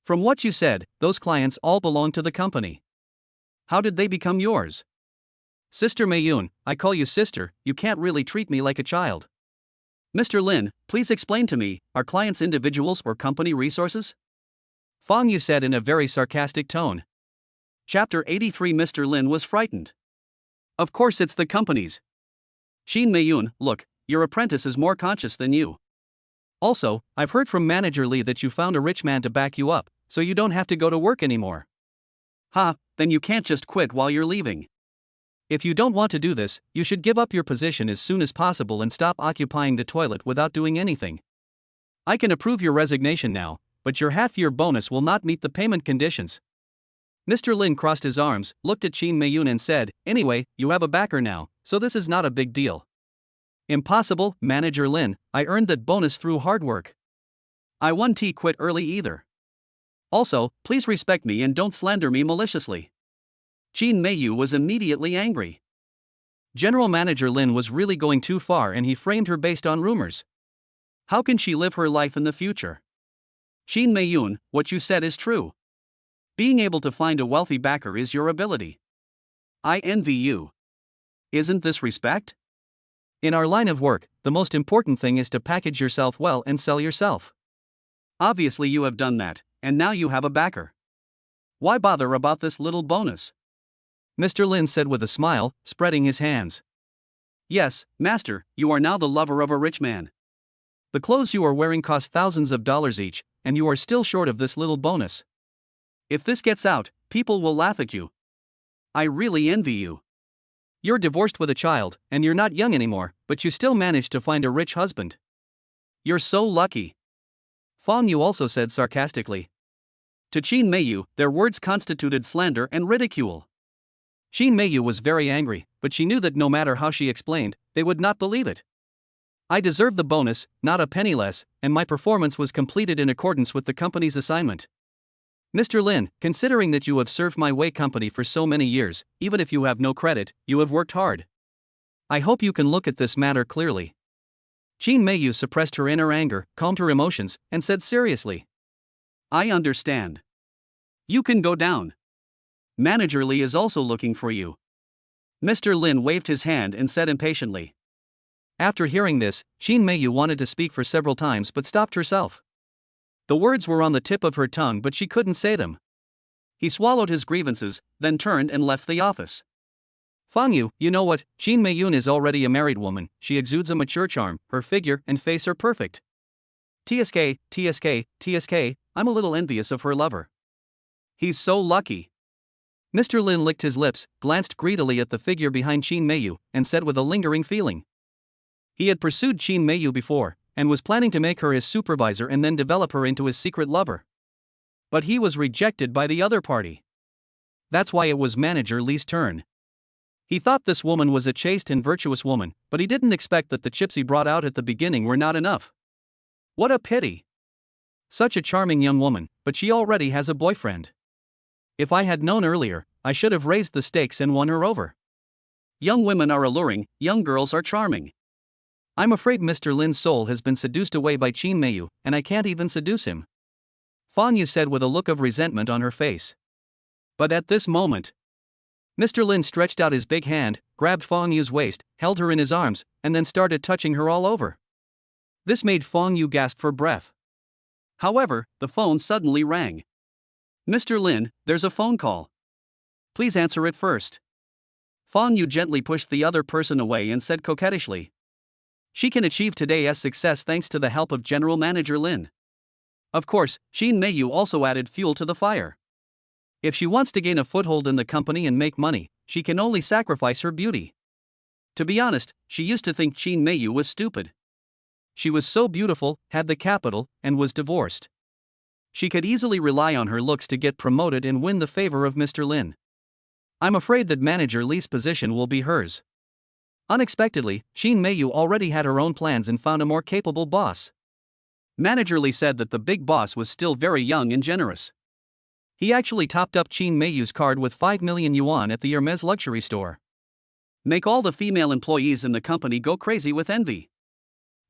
From what you said, those clients all belong to the company. How did they become yours? Sister Meiyun, I call you sister, you can't really treat me like a child. Mr. Lin, please explain to me, are clients individuals or company resources? Feng Yu said in a very sarcastic tone. Chapter 83. Mr. Lin was frightened. Of course it's the companies. Qin Meiyun, look, your apprentice is more conscious than you. Also, I've heard from Manager Li that you found a rich man to back you up, so you don't have to go to work anymore. Ha, then you can't just quit while you're leaving. If you don't want to do this, you should give up your position as soon as possible and stop occupying the toilet without doing anything. I can approve your resignation now, but your half-year bonus will not meet the payment conditions. Mr. Lin crossed his arms, looked at Shin Mei-yoon and said, "Anyway, you have a backer now, so this is not a big deal." "Impossible, Manager Lin, I earned that bonus through hard work. I won't quit early either. Also, please respect me and don't slander me maliciously." Shin Mei-yu was immediately angry. General Manager Lin was really going too far and he framed her based on rumors. How can she live her life in the future? "Shin Mei-yoon, what you said is true. Being able to find a wealthy backer is your ability. I envy you. Isn't this respect? In our line of work, the most important thing is to package yourself well and sell yourself. Obviously you have done that, and now you have a backer. Why bother about this little bonus?" Mr. Lin said with a smile, spreading his hands. "Yes, master, you are now the lover of a rich man. The clothes you are wearing cost thousands of dollars each, and you are still short of this little bonus. If this gets out, people will laugh at you. I really envy you. You're divorced with a child, and you're not young anymore, but you still managed to find a rich husband. You're so lucky." Fong Yu also said sarcastically. To Shin Mei-yu, their words constituted slander and ridicule. Shin Mei-yu was very angry, but she knew that no matter how she explained, they would not believe it. "I deserve the bonus, not a penny less, and my performance was completed in accordance with the company's assignment. Mr. Lin, considering that you have served my Wei company for so many years, even if you have no credit, you have worked hard. I hope you can look at this matter clearly." Shin Mei-yu suppressed her inner anger, calmed her emotions, and said seriously, "I understand. You can go down. Manager Lee is also looking for you." Mr. Lin waved his hand and said impatiently. After hearing this, Shin Mei-yu wanted to speak for several times but stopped herself. The words were on the tip of her tongue but she couldn't say them. He swallowed his grievances, then turned and left the office. "Fong Yu, you know what, Shin Mei-yoon is already a married woman, she exudes a mature charm, her figure and face are perfect. TSK, I'm a little envious of her lover. He's so lucky." Mr. Lin licked his lips, glanced greedily at the figure behind Shin Mei-yu, and said with a lingering feeling. He had pursued Shin Mei-yu before, and was planning to make her his supervisor and then develop her into his secret lover. But he was rejected by the other party. That's why it was Manager Lee's turn. He thought this woman was a chaste and virtuous woman, but he didn't expect that the chips he brought out at the beginning were not enough. What a pity. Such a charming young woman, but she already has a boyfriend. If I had known earlier, I should have raised the stakes and won her over. Young women are alluring, young girls are charming. I'm afraid Mr. Lin's soul has been seduced away by Shin Mei-yu, and I can't even seduce him. Fong Yu said with a look of resentment on her face. But at this moment, Mr. Lin stretched out his big hand, grabbed Fong Yu's waist, held her in his arms, and then started touching her all over. This made Fong Yu gasp for breath. However, the phone suddenly rang. "Mr. Lin, there's a phone call. Please answer it first." Fong Yu gently pushed the other person away and said coquettishly, "She can achieve today's success thanks to the help of General Manager Lin." Of course, Shin Mei-yu also added fuel to the fire. If she wants to gain a foothold in the company and make money, she can only sacrifice her beauty. To be honest, she used to think Shin Mei-yu was stupid. She was so beautiful, had the capital, and was divorced. She could easily rely on her looks to get promoted and win the favor of Mr. Lin. I'm afraid that Manager Lee's position will be hers. Unexpectedly, Shin Mei-yu already had her own plans and found a more capable boss. Manager Lee said that the big boss was still very young and generous. He actually topped up Shin Mei-yu's card with 5 million yuan at the Hermes luxury store. Make all the female employees in the company go crazy with envy.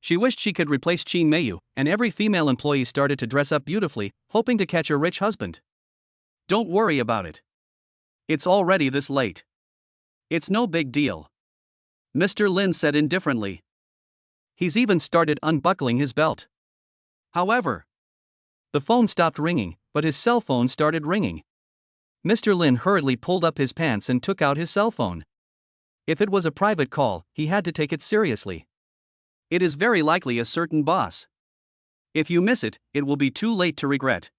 She wished she could replace Shin Mei-yu, and every female employee started to dress up beautifully, hoping to catch a rich husband. Don't worry about it. It's already this late. It's no big deal. Mr. Lin said indifferently. He's even started unbuckling his belt. However, the phone stopped ringing, but his cell phone started ringing. Mr. Lin hurriedly pulled up his pants and took out his cell phone. If it was a private call, he had to take it seriously. It is very likely a certain boss. If you miss it, it will be too late to regret.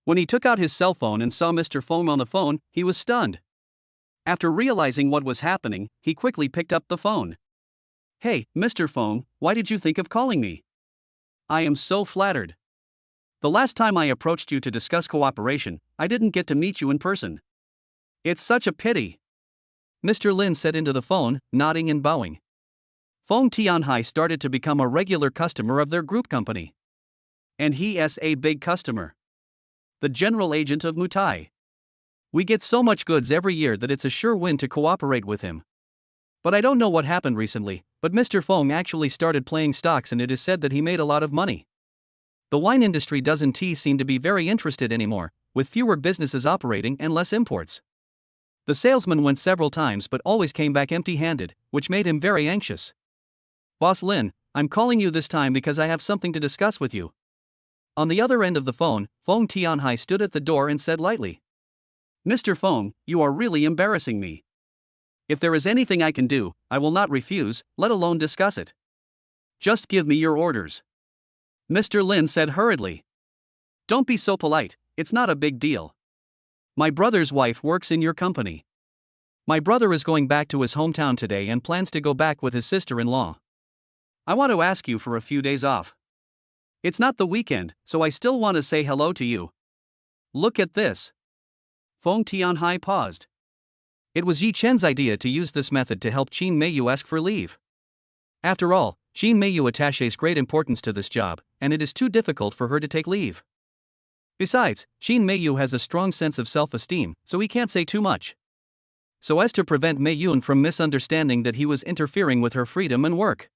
When he took out his cell phone and saw Mr. Fong on the phone, he was stunned. After realizing what was happening, he quickly picked up the phone. "Hey, Mr. Fong, why did you think of calling me? I am so flattered." The last time I approached you to discuss cooperation, I didn't get to meet you in person. It's such a pity. Mr. Lin said into the phone, nodding and bowing. Feng Tianhai started to become a regular customer of their group company. And he is a big customer. The general agent of Mutai. We get so much goods every year that it's a sure win to cooperate with him. But I don't know what happened recently, but Mr. Feng actually started playing stocks and it is said that he made a lot of money. The wine industry doesn't seem to be very interested anymore, with fewer businesses operating and less imports. The salesman went several times but always came back empty-handed, which made him very anxious. Boss Lin, I'm calling you this time because I have something to discuss with you. On the other end of the phone, Feng Tianhai stood at the door and said lightly. Mr. Feng, you are really embarrassing me. If there is anything I can do, I will not refuse, let alone discuss it. Just give me your orders. Mr. Lin said hurriedly. Don't be so polite, it's not a big deal. My brother's wife works in your company. My brother is going back to his hometown today and plans to go back with his sister-in-law. I want to ask you for a few days off. It's not the weekend, so I still want to say hello to you. Look at this. Feng Tianhai paused. It was Yi Chen's idea to use this method to help Qin Meiyu ask for leave. After all, Qin Meiyu attaches great importance to this job, and it is too difficult for her to take leave. Besides, Qin Meiyu has a strong sense of self-esteem, so he can't say too much. So as to prevent Meiyun from misunderstanding that he was interfering with her freedom and work.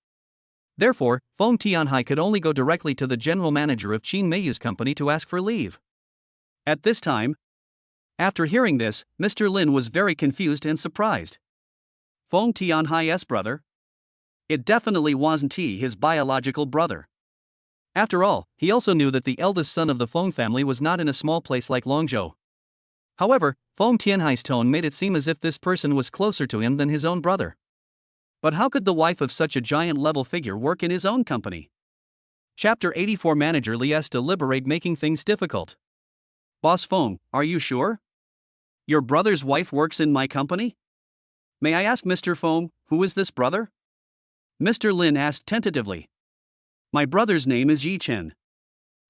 Therefore, Feng Tianhai could only go directly to the general manager of Qin Meiyu's company to ask for leave. At this time, after hearing this, Mr. Lin was very confused and surprised. Feng Tianhai's brother? It definitely wasn't his biological brother. After all, he also knew that the eldest son of the Feng family was not in a small place like Longzhou. However, Feng Tianhai's tone made it seem as if this person was closer to him than his own brother. But how could the wife of such a giant-level figure work in his own company? Chapter 84 Manager Li's deliberate making things difficult. Boss Feng, are you sure? Your brother's wife works in my company? May I ask Mr. Feng, who is this brother? Mr. Lin asked tentatively. My brother's name is Yi Chen.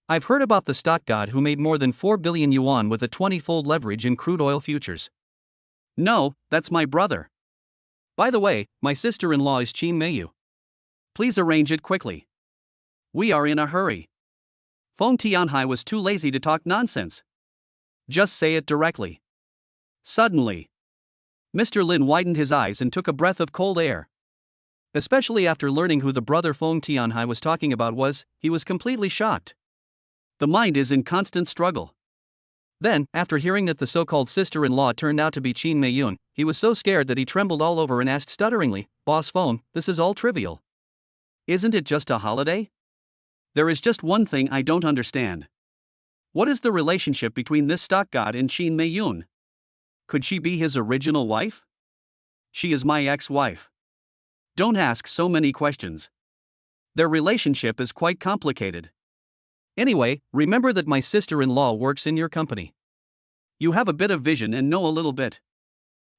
I've heard about the stock god who made more than 4 billion yuan with a 20-fold leverage in crude oil futures. No, that's my brother. By the way, my sister-in-law is Qin Meiyu. Please arrange it quickly. We are in a hurry. Feng Tianhai was too lazy to talk nonsense. Just say it directly. Suddenly, Mr. Lin widened his eyes and took a breath of cold air. Especially after learning who the brother Feng Tianhai was talking about was, he was completely shocked. The mind is in constant struggle. Then, after hearing that the so-called sister-in-law turned out to be Qin Meiyun, he was so scared that he trembled all over and asked stutteringly, Boss Feng, this is all trivial. Isn't it just a holiday? There is just one thing I don't understand. What is the relationship between this stock god and Qin Meiyun? Could she be his original wife? She is my ex-wife. Don't ask so many questions. Their relationship is quite complicated. Anyway, remember that my sister-in-law works in your company. You have a bit of vision and know a little bit.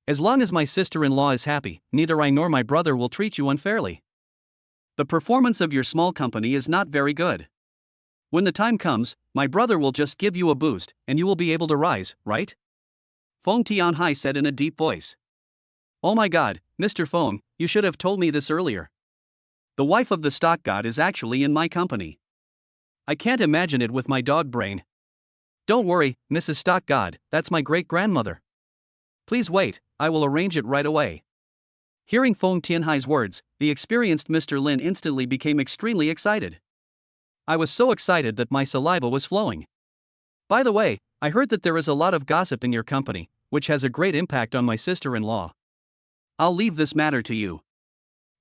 As long as my sister-in-law is happy, neither I nor my brother will treat you unfairly. The performance of your small company is not very good. When the time comes, my brother will just give you a boost, and you will be able to rise, right? Feng Tianhai said in a deep voice. Oh my god, Mr. Feng, you should have told me this earlier. The wife of the stock god is actually in my company. I can't imagine it with my dog brain. Don't worry, Mrs. Stock God, that's my great-grandmother. Please wait, I will arrange it right away. Hearing Feng Tianhai's words, the experienced Mr. Lin instantly became extremely excited. I was so excited that my saliva was flowing. By the way, I heard that there is a lot of gossip in your company, which has a great impact on my sister-in-law. I'll leave this matter to you.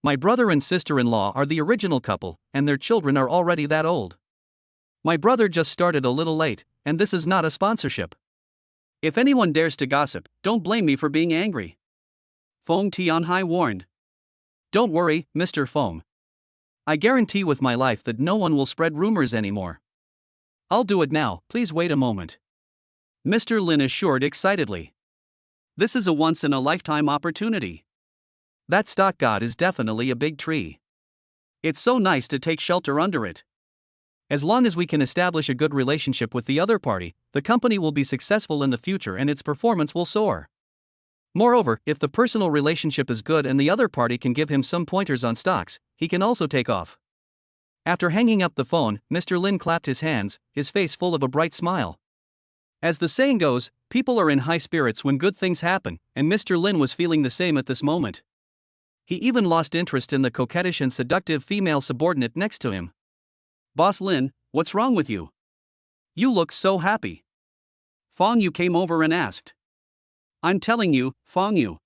My brother and sister-in-law are the original couple, and their children are already that old. My brother just started a little late, and this is not a sponsorship. If anyone dares to gossip, don't blame me for being angry. Feng Tianhai warned. Don't worry, Mr. Feng. I guarantee with my life that no one will spread rumors anymore. I'll do it now, please wait a moment. Mr. Lin assured excitedly. This is a once-in-a-lifetime opportunity. That stock god is definitely a big tree. It's so nice to take shelter under it. As long as we can establish a good relationship with the other party, the company will be successful in the future and its performance will soar. Moreover, if the personal relationship is good and the other party can give him some pointers on stocks, he can also take off. After hanging up the phone, Mr. Lin clapped his hands, his face full of a bright smile. As the saying goes, people are in high spirits when good things happen, and Mr. Lin was feeling the same at this moment. He even lost interest in the coquettish and seductive female subordinate next to him. Boss Lin, what's wrong with you? You look so happy. Fong Yu came over and asked. I'm telling you, Fong Yu.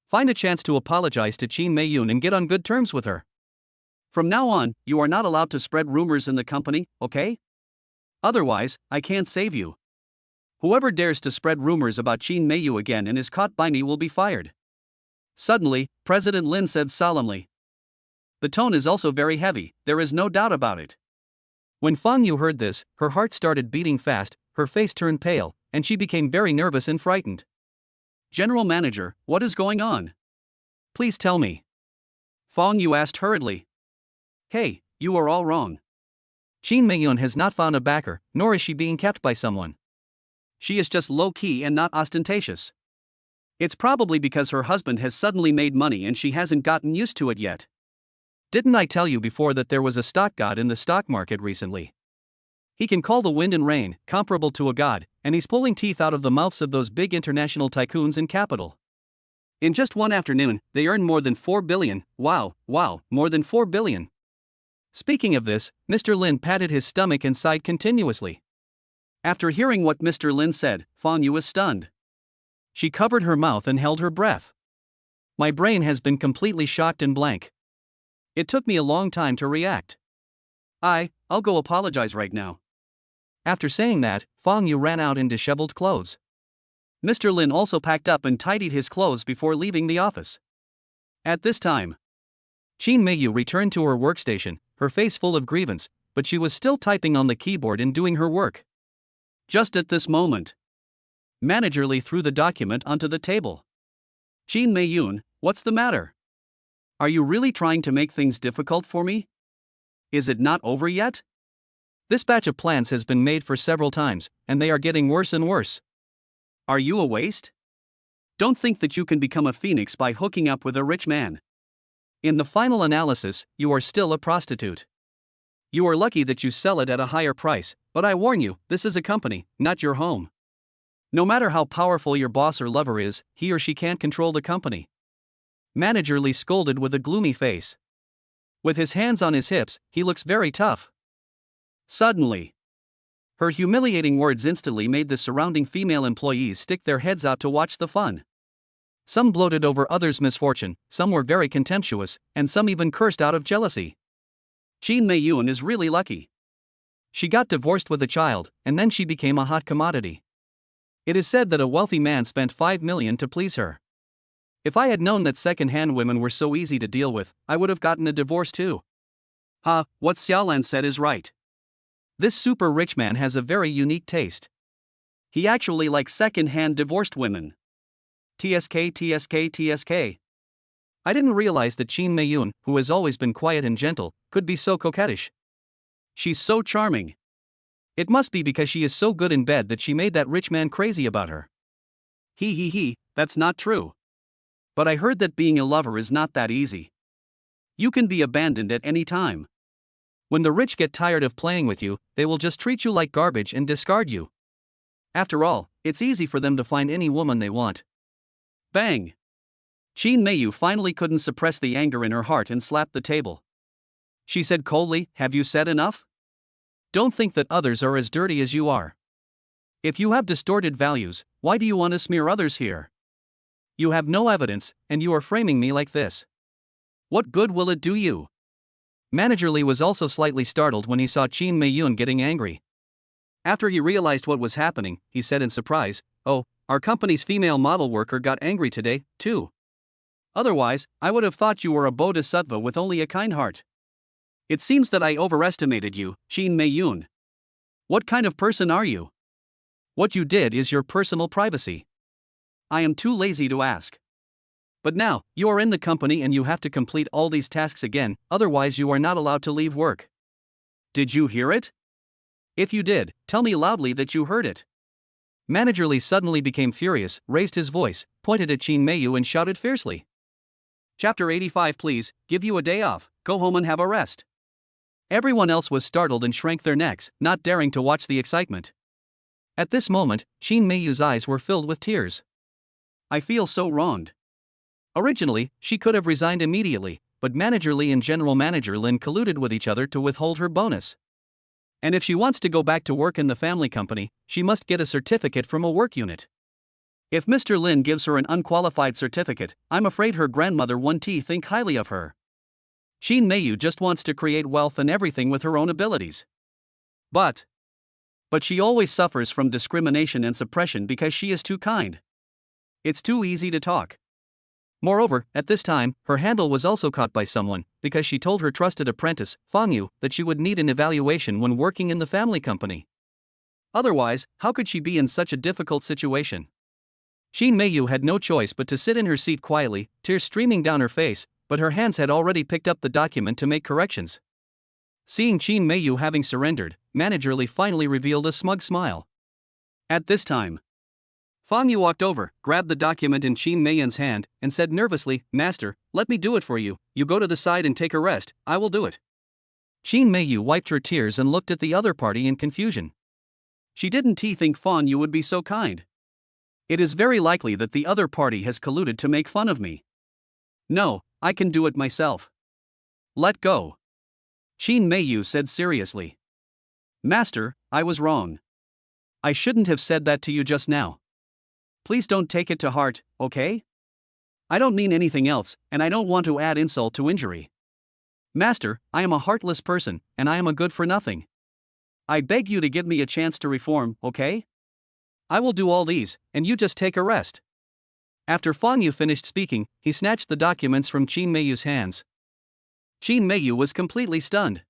Find a chance to apologize to Qin Meiyun and get on good terms with her. From now on, you are not allowed to spread rumors in the company, okay? Otherwise, I can't save you. Whoever dares to spread rumors about Qin Meiyu again and is caught by me will be fired. Suddenly, President Lin said solemnly. The tone is also very heavy, there is no doubt about it. When Fong Yu heard this, her heart started beating fast, her face turned pale, and she became very nervous and frightened. General Manager, what is going on? Please tell me. Fong Yu asked hurriedly. Hey, you are all wrong. Qin Meiyun has not found a backer, nor is she being kept by someone. She is just low-key and not ostentatious. It's probably because her husband has suddenly made money and she hasn't gotten used to it yet. Didn't I tell you before that there was a stock god in the stock market recently? He can call the wind and rain, comparable to a god, and he's pulling teeth out of the mouths of those big international tycoons in capital. In just one afternoon, they earned more than 4 billion, wow, more than 4 billion. Speaking of this, Mr. Lin patted his stomach and sighed continuously. After hearing what Mr. Lin said, Fong Yu was stunned. She covered her mouth and held her breath. My brain has been completely shocked and blank. It took me a long time to react. I'll go apologize right now. After saying that, Fong Yu ran out in disheveled clothes. Mr. Lin also packed up and tidied his clothes before leaving the office. At this time, Qin Meiyu returned to her workstation, her face full of grievance, but she was still typing on the keyboard and doing her work. Just at this moment, Manager Li threw the document onto the table. Qin Meiyun, what's the matter? Are you really trying to make things difficult for me? Is it not over yet? This batch of plans has been made for several times, and they are getting worse and worse. Are you a waste? Don't think that you can become a phoenix by hooking up with a rich man. In the final analysis, you are still a prostitute. You are lucky that you sell it at a higher price, but I warn you, this is a company, not your home. No matter how powerful your boss or lover is, he or she can't control the company. Manager Li scolded with a gloomy face. With his hands on his hips, he looks very tough. Suddenly, her humiliating words instantly made the surrounding female employees stick their heads out to watch the fun. Some gloated over others' misfortune, some were very contemptuous, and some even cursed out of jealousy. Qin Meiyun is really lucky. She got divorced with a child, and then she became a hot commodity. It is said that a wealthy man spent 5 million to please her. If I had known that second-hand women were so easy to deal with, I would have gotten a divorce too. What Xiaolan said is right. This super rich man has a very unique taste. He actually likes second-hand divorced women. TSK. I didn't realize that Qin Meiyun, who has always been quiet and gentle, could be so coquettish. She's so charming. It must be because she is so good in bed that she made that rich man crazy about her. That's not true. But I heard that being a lover is not that easy. You can be abandoned at any time. When the rich get tired of playing with you, they will just treat you like garbage and discard you. After all, it's easy for them to find any woman they want. Bang! Qin Meiyu finally couldn't suppress the anger in her heart and slapped the table. She said coldly, "Have you said enough? Don't think that others are as dirty as you are. If you have distorted values, why do you want to smear others here? You have no evidence, and you are framing me like this. What good will it do you?" Manager Li was also slightly startled when he saw Qin Meiyun getting angry. After he realized what was happening, he said in surprise, "Oh, our company's female model worker got angry today, too. Otherwise, I would have thought you were a bodhisattva with only a kind heart. It seems that I overestimated you, Qin Meiyun. What kind of person are you? What you did is your personal privacy. I am too lazy to ask. But now, you are in the company and you have to complete all these tasks again, otherwise you are not allowed to leave work. Did you hear it? If you did, tell me loudly that you heard it. Manager Lee suddenly became furious, raised his voice, pointed at Qin Meiyu and shouted fiercely. Chapter 85. Please, give you a day off, go home and have a rest. Everyone else was startled and shrank their necks, not daring to watch the excitement. At this moment, Qin Meiyu's eyes were filled with tears. I feel so wronged. Originally, she could have resigned immediately, but Manager Lee and General Manager Lin colluded with each other to withhold her bonus. And if she wants to go back to work in the family company, she must get a certificate from a work unit. If Mr. Lin gives her an unqualified certificate, I'm afraid her grandmother won't think highly of her. Qin Meiyu just wants to create wealth and everything with her own abilities. But she always suffers from discrimination and suppression because she is too kind. It's too easy to talk. Moreover, at this time, her handle was also caught by someone, because she told her trusted apprentice, Fang Yu, that she would need an evaluation when working in the family company. Otherwise, how could she be in such a difficult situation? Qin Meiyu had no choice but to sit in her seat quietly, tears streaming down her face, but her hands had already picked up the document to make corrections. Seeing Qin Meiyu having surrendered, Manager Lee finally revealed a smug smile. At this time, Fang Yu walked over, grabbed the document in Qin Meiyu's hand, and said nervously, Master, let me do it for you, you go to the side and take a rest, I will do it. Qin Meiyu wiped her tears and looked at the other party in confusion. She didn't think Fang Yu would be so kind. It is very likely that the other party has colluded to make fun of me. No, I can do it myself. Let go. Qin Meiyu said seriously. Master, I was wrong. I shouldn't have said that to you just now. Please don't take it to heart, okay? I don't mean anything else, and I don't want to add insult to injury. Master, I am a heartless person, and I am a good for nothing. I beg you to give me a chance to reform, okay? I will do all these, and you just take a rest. After Fang Yu finished speaking, he snatched the documents from Qin Meiyu's hands. Qin Meiyu was completely stunned.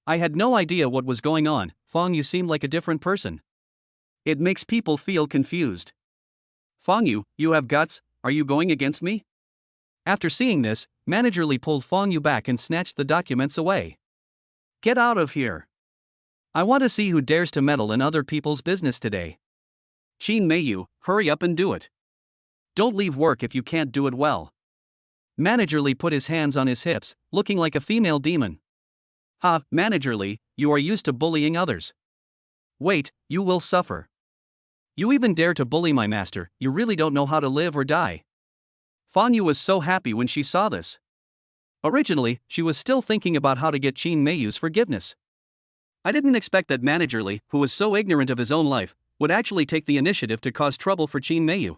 I had no idea what was going on, Fang Yu seemed like a different person. It makes people feel confused. Fang Yu, you have guts, are you going against me? After seeing this, Manager Lee pulled Fang Yu back and snatched the documents away. Get out of here. I want to see who dares to meddle in other people's business today. Qin Meiyu, hurry up and do it. Don't leave work if you can't do it well. Manager Lee put his hands on his hips, looking like a female demon. Ha, Manager Lee, you are used to bullying others. Wait, you will suffer. You even dare to bully my master, you really don't know how to live or die. Fang Yu was so happy when she saw this. Originally, she was still thinking about how to get Qin Meiyu's forgiveness. I didn't expect that Manager Lee, who was so ignorant of his own life, would actually take the initiative to cause trouble for Qin Meiyu.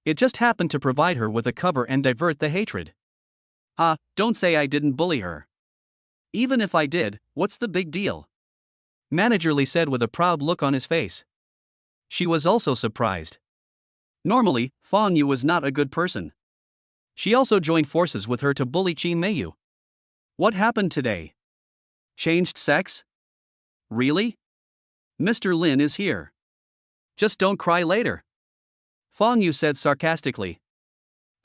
It just happened to provide her with a cover and divert the hatred. Ah, don't say I didn't bully her. Even if I did, what's the big deal? Manager Lee said with a proud look on his face. She was also surprised. Normally, Fang Yu was not a good person. She also joined forces with her to bully Qin Meiyu. What happened today? Changed sex? Really? Mr. Lin is here. Just don't cry later. Fang Yu said sarcastically.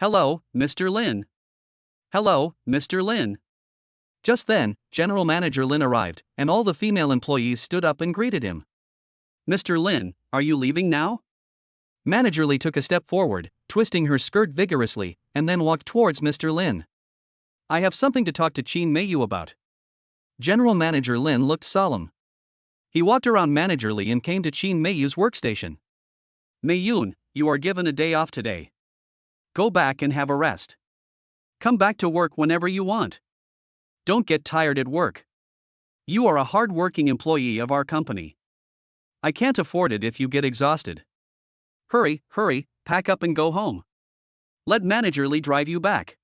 Hello, Mr. Lin. Hello, Mr. Lin. Just then, General Manager Lin arrived, and all the female employees stood up and greeted him. Mr. Lin, are you leaving now? Manager Lee took a step forward, twisting her skirt vigorously, and then walked towards Mr. Lin. I have something to talk to Qin Meiyu about. General Manager Lin looked solemn. He walked around Manager Lee and came to Qin Meiyu's workstation. Meiyun, you are given a day off today. Go back and have a rest. Come back to work whenever you want. Don't get tired at work. You are a hard-working employee of our company. I can't afford it if you get exhausted. Hurry, pack up and go home. Let Manager Lee drive you back.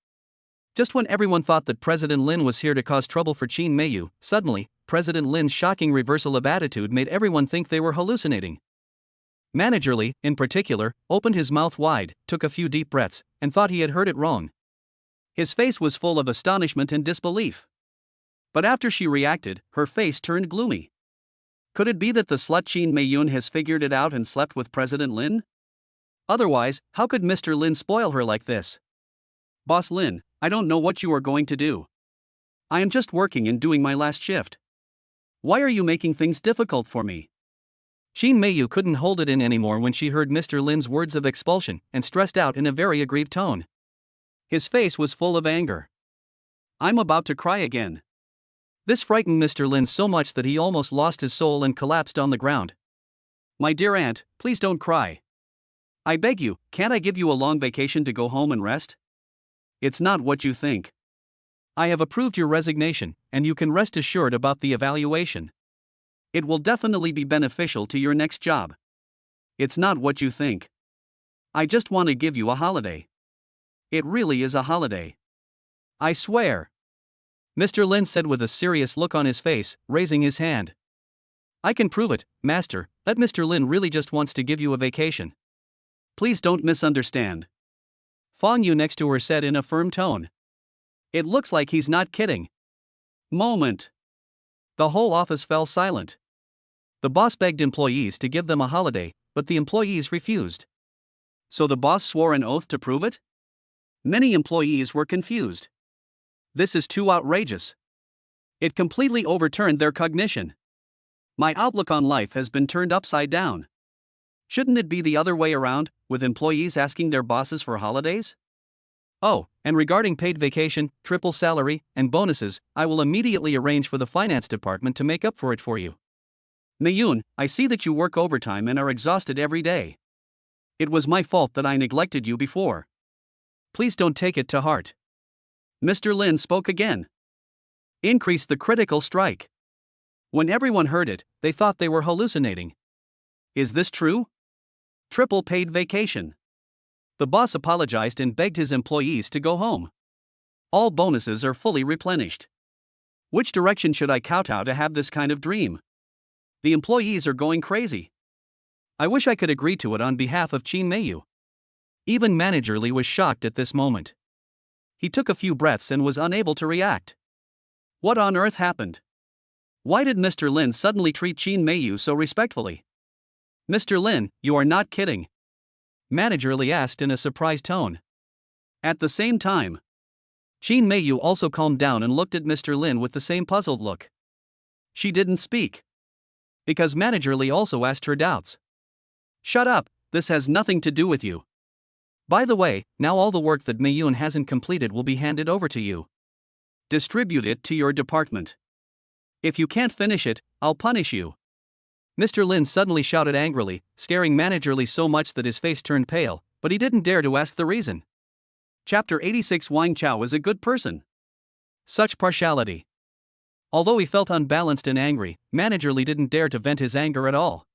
Just when everyone thought that President Lin was here to cause trouble for Qin Meiyu, suddenly, President Lin's shocking reversal of attitude made everyone think they were hallucinating. Manager Lee, in particular, opened his mouth wide, took a few deep breaths, and thought he had heard it wrong. His face was full of astonishment and disbelief. But after she reacted, her face turned gloomy. Could it be that the slut Qin Meiyun has figured it out and slept with President Lin? Otherwise, how could Mr. Lin spoil her like this? Boss Lin, I don't know what you are going to do. I am just working and doing my last shift. Why are you making things difficult for me? Jean Mayu couldn't hold it in anymore when she heard Mr. Lin's words of expulsion and stressed out in a very aggrieved tone. His face was full of anger. I'm about to cry again. This frightened Mr. Lin so much that he almost lost his soul and collapsed on the ground. My dear aunt, please don't cry. I beg you, can't I give you a long vacation to go home and rest? It's not what you think. I have approved your resignation, and you can rest assured about the evaluation. It will definitely be beneficial to your next job. It's not what you think. I just want to give you a holiday. It really is a holiday. I swear. Mr. Lin said with a serious look on his face, raising his hand. I can prove it, Master, that Mr. Lin really just wants to give you a vacation. Please don't misunderstand. Fang Yu next to her said in a firm tone. It looks like he's not kidding. Moment. The whole office fell silent. The boss begged employees to give them a holiday, but the employees refused. So the boss swore an oath to prove it? Many employees were confused. This is too outrageous. It completely overturned their cognition. My outlook on life has been turned upside down. Shouldn't it be the other way around, with employees asking their bosses for holidays? Oh, and regarding paid vacation, triple salary, and bonuses, I will immediately arrange for the finance department to make up for it for you. Mayun, I see that you work overtime and are exhausted every day. It was my fault that I neglected you before. Please don't take it to heart. Mr. Lin spoke again. Increase the critical strike. When everyone heard it, they thought they were hallucinating. Is this true? Triple paid vacation. The boss apologized and begged his employees to go home. All bonuses are fully replenished. Which direction should I kowtow to have this kind of dream? The employees are going crazy. I wish I could agree to it on behalf of Qin Meiyu. Even Manager Li was shocked at this moment. He took a few breaths and was unable to react. What on earth happened? Why did Mr. Lin suddenly treat Qin Meiyu so respectfully? Mr. Lin, you are not kidding. Manager Li asked in a surprised tone. At the same time, Qin Meiyu also calmed down and looked at Mr. Lin with the same puzzled look. She didn't speak. Because Manager Li also asked her doubts. Shut up, this has nothing to do with you. By the way, now all the work that Meiyun hasn't completed will be handed over to you. Distribute it to your department. If you can't finish it, I'll punish you. Mr. Lin suddenly shouted angrily, scaring Manager Li so much that his face turned pale, but he didn't dare to ask the reason. Chapter 86 Wang Chao is a good person. Such partiality. Although he felt unbalanced and angry, Manager Li didn't dare to vent his anger at all.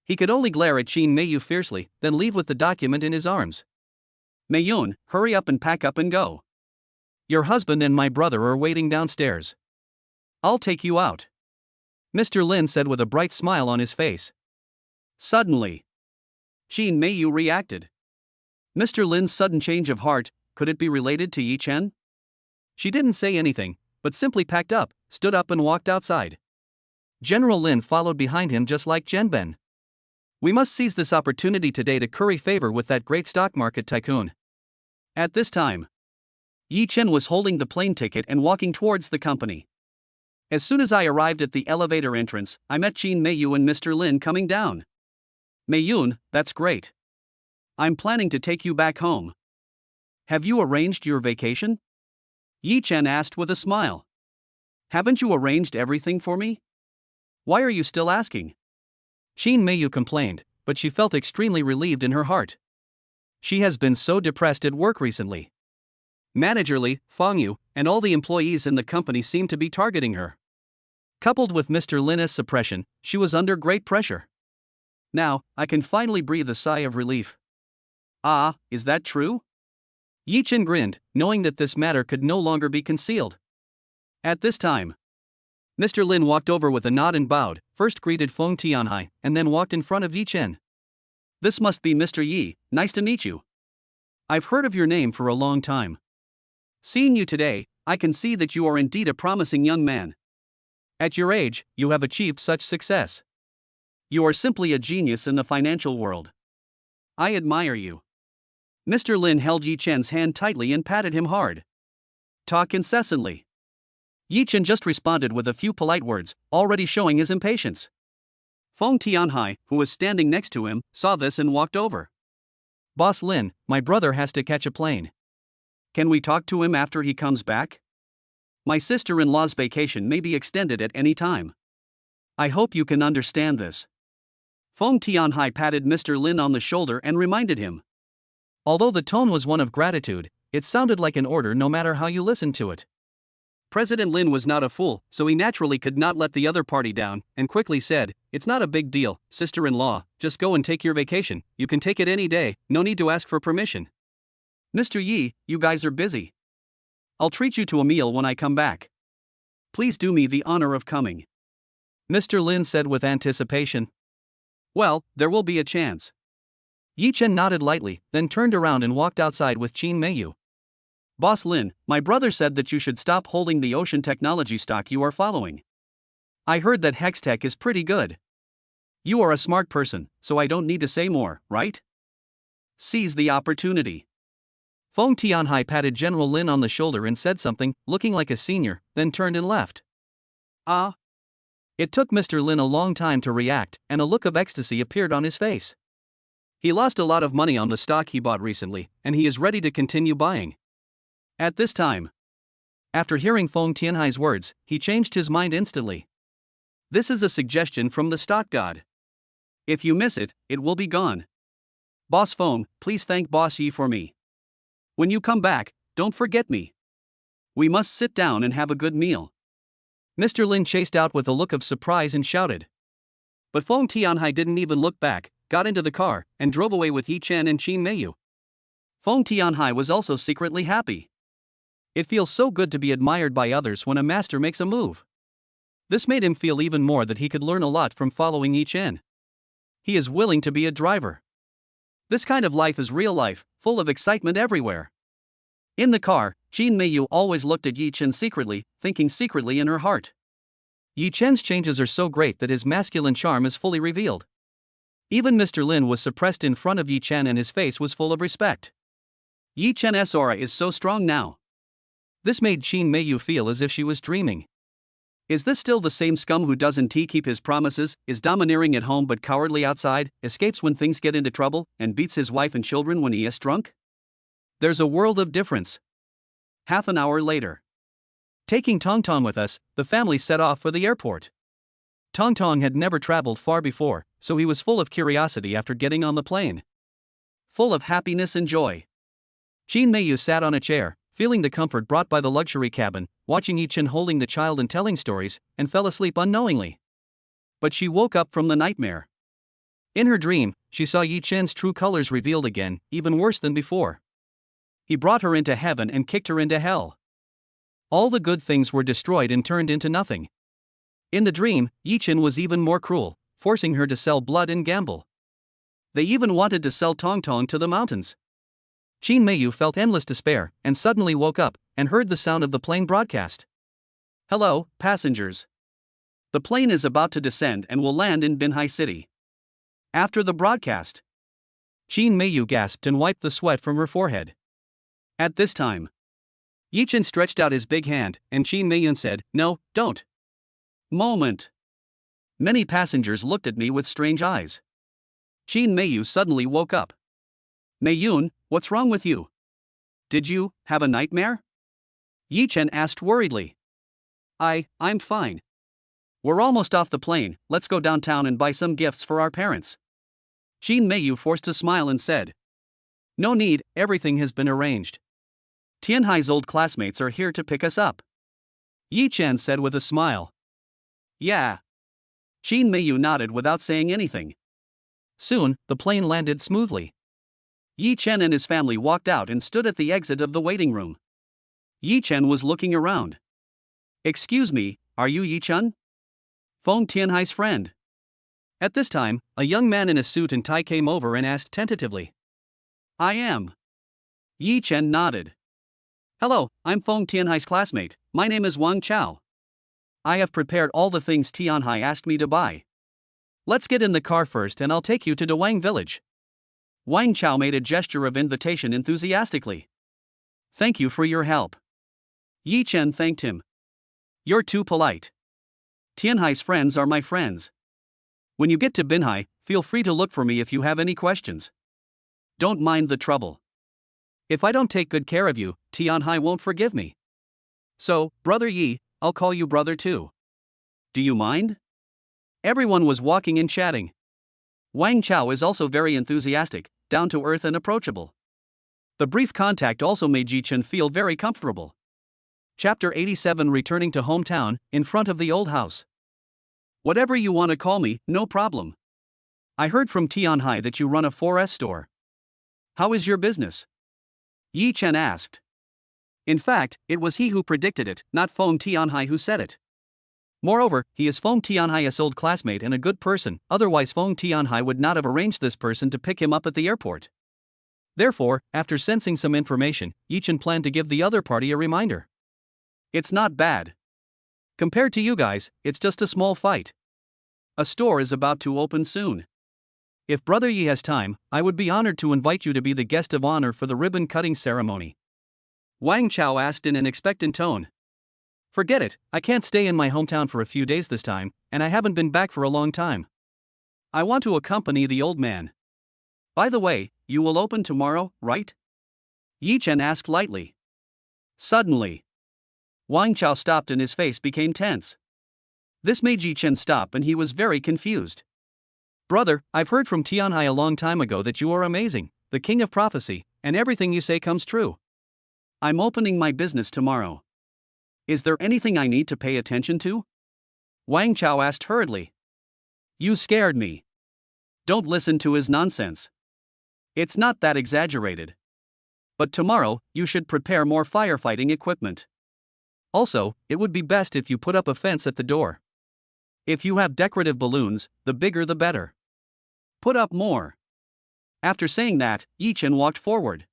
He could only glare at Qin Meiyu fiercely, then leave with the document in his arms. Meiyun, hurry up and pack up and go. Your husband and my brother are waiting downstairs. I'll take you out. Mr. Lin said with a bright smile on his face. Suddenly, Qin Meiyu reacted. Mr. Lin's sudden change of heart, could it be related to Yi Chen? She didn't say anything, but simply packed up, stood up and walked outside. General Lin followed behind him just like Zhenben. We must seize this opportunity today to curry favor with that great stock market tycoon. At this time, Yi Chen was holding the plane ticket and walking towards the company. As soon as I arrived at the elevator entrance, I met Qin Meiyu and Mr. Lin coming down. Meiyun, that's great. I'm planning to take you back home. Have you arranged your vacation? Yi Chen asked with a smile. Haven't you arranged everything for me? Why are you still asking? Qin Meiyu complained, but she felt extremely relieved in her heart. She has been so depressed at work recently. Manager Li, Fang Yu, and all the employees in the company seemed to be targeting her. Coupled with Mr. Lin's suppression, she was under great pressure. Now, I can finally breathe a sigh of relief. Ah, is that true? Yi Chen grinned, knowing that this matter could no longer be concealed. At this time, Mr. Lin walked over with a nod and bowed, first greeted Feng Tianhai, and then walked in front of Yi Chen. This must be Mr. Yi, nice to meet you. I've heard of your name for a long time. Seeing you today, I can see that you are indeed a promising young man. At your age, you have achieved such success. You are simply a genius in the financial world. I admire you. Mr. Lin held Yi Chen's hand tightly and patted him hard. Talk incessantly. Yi Chen just responded with a few polite words, already showing his impatience. Feng Tianhai, who was standing next to him, saw this and walked over. Boss Lin, my brother has to catch a plane. Can we talk to him after he comes back? My sister-in-law's vacation may be extended at any time. I hope you can understand this. Feng Tianhai patted Mr. Lin on the shoulder and reminded him. Although the tone was one of gratitude, it sounded like an order no matter how you listened to it. President Lin was not a fool, so he naturally could not let the other party down, and quickly said, "It's not a big deal, sister-in-law, just go and take your vacation, you can take it any day, no need to ask for permission. Mr. Yi, you guys are busy. I'll treat you to a meal when I come back. Please do me the honor of coming." Mr. Lin said with anticipation. Well, there will be a chance. Yi Chen nodded lightly, then turned around and walked outside with Qin Meiyu. Boss Lin, my brother said that you should stop holding the ocean technology stock you are following. I heard that Hextech is pretty good. You are a smart person, so I don't need to say more, right? Seize the opportunity. Feng Tianhai patted General Lin on the shoulder and said something, looking like a senior, then turned and left. Ah. It took Mr. Lin a long time to react, and a look of ecstasy appeared on his face. He lost a lot of money on the stock he bought recently, and he is ready to continue buying. At this time, after hearing Feng Tianhai's words, he changed his mind instantly. This is a suggestion from the stock god. If you miss it, it will be gone. Boss Feng, please thank Boss Yi for me. When you come back, don't forget me. We must sit down and have a good meal. Mr. Lin chased out with a look of surprise and shouted. But Feng Tianhai didn't even look back, got into the car, and drove away with Yi Chen and Qin Meiyu. Feng Tianhai was also secretly happy. It feels so good to be admired by others when a master makes a move. This made him feel even more that he could learn a lot from following Yi Chen. He is willing to be a driver. This kind of life is real life, full of excitement everywhere. In the car, Qin Meiyu always looked at Yi Chen secretly, thinking secretly in her heart. Yi Chen's changes are so great that his masculine charm is fully revealed. Even Mr. Lin was suppressed in front of Yi Chen and his face was full of respect. Yi Chen's aura is so strong now. This made Qin Meiyu feel as if she was dreaming. Is this still the same scum who doesn't keep his promises, is domineering at home but cowardly outside, escapes when things get into trouble, and beats his wife and children when he is drunk? There's a world of difference. Half an hour later. Taking Tong Tong with us, the family set off for the airport. Tong Tong had never traveled far before, so he was full of curiosity after getting on the plane. Full of happiness and joy. Qin Meiyu sat on a chair, feeling the comfort brought by the luxury cabin, watching Yi Chen holding the child and telling stories, and fell asleep unknowingly. But she woke up from the nightmare. In her dream, she saw Yi Chen's true colors revealed again, even worse than before. He brought her into heaven and kicked her into hell. All the good things were destroyed and turned into nothing. In the dream, Yi Chen was even more cruel, forcing her to sell blood and gamble. They even wanted to sell Tong Tong to the mountains. Qin Meiyu felt endless despair, and suddenly woke up, and heard the sound of the plane broadcast. Hello, passengers. The plane is about to descend and will land in Binhai City. After the broadcast, Qin Meiyu gasped and wiped the sweat from her forehead. At this time, Yi Chen stretched out his big hand, and Qin Meiyu said, "No, don't." Moment. Many passengers looked at me with strange eyes. Qin Meiyu suddenly woke up. "Meiyun, what's wrong with you? Did you have a nightmare?" Yi Chen asked worriedly. I'm fine. We're almost off the plane, let's go downtown and buy some gifts for our parents." Qin Meiyu forced a smile and said. "No need, everything has been arranged. Tianhai's old classmates are here to pick us up." Yi Chen said with a smile. "Yeah." Qin Meiyu nodded without saying anything. Soon, the plane landed smoothly. Yi Chen and his family walked out and stood at the exit of the waiting room. Yi Chen was looking around. "Excuse me, are you Yi Chen? Feng Tianhai's friend?" At this time, a young man in a suit and tie came over and asked tentatively. "I am." Yi Chen nodded. "Hello, I'm Feng Tianhai's classmate, my name is Wang Chao. I have prepared all the things Tianhai asked me to buy. Let's get in the car first and I'll take you to Dawang village." Wang Chao made a gesture of invitation enthusiastically. "Thank you for your help." Yi Chen thanked him. You're too polite. Tianhai's friends are my friends. When you get to Binhai, feel free to look for me if you have any questions. Don't mind the trouble. If I don't take good care of you, Tianhai won't forgive me. So, Brother Yi, I'll call you brother too. Do you mind? Everyone was walking and chatting. Wang Chao is also very enthusiastic, down to earth and approachable. The brief contact also made Ji Chen feel very comfortable. Chapter 87, Returning to hometown, in front of the old house. Whatever you want to call me, no problem. I heard from Tianhai that you run a 4S store. How is your business? Yi Chen asked. In fact, it was he who predicted it, not Feng Tianhai who said it. Moreover, he is Feng Tianhai's old classmate and a good person, otherwise Feng Tianhai would not have arranged this person to pick him up at the airport. Therefore, after sensing some information, Yi Chen planned to give the other party a reminder. It's not bad. Compared to you guys, it's just a small fight. A store is about to open soon. If Brother Yi has time, I would be honored to invite you to be the guest of honor for the ribbon-cutting ceremony. Wang Chao asked in an expectant tone. Forget it, I can't stay in my hometown for a few days this time, and I haven't been back for a long time. I want to accompany the old man. By the way, you will open tomorrow, right? Yi Chen asked lightly. Suddenly, Wang Chao stopped and his face became tense. This made Yi Chen stop and he was very confused. Brother, I've heard from Tianhai a long time ago that you are amazing, the king of prophecy, and everything you say comes true. I'm opening my business tomorrow. Is there anything I need to pay attention to? Wang Chao asked hurriedly. You scared me. Don't listen to his nonsense. It's not that exaggerated. But tomorrow, you should prepare more firefighting equipment. Also, it would be best if you put up a fence at the door. If you have decorative balloons, the bigger the better. Put up more. After saying that, Yi Chen walked forward.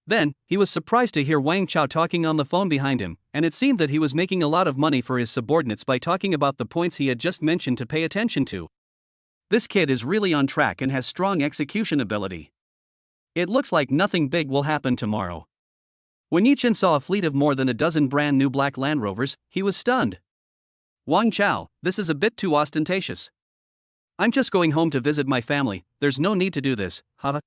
Then, he was surprised to hear Wang Chao talking on the phone behind him, and it seemed that he was making a lot of money for his subordinates by talking about the points he had just mentioned to pay attention to. This kid is really on track and has strong execution ability. It looks like nothing big will happen tomorrow. When Yi Chen saw a fleet of more than a dozen brand new black Land Rovers, he was stunned. Wang Chao, this is a bit too ostentatious. I'm just going home to visit my family, there's no need to do this, haha.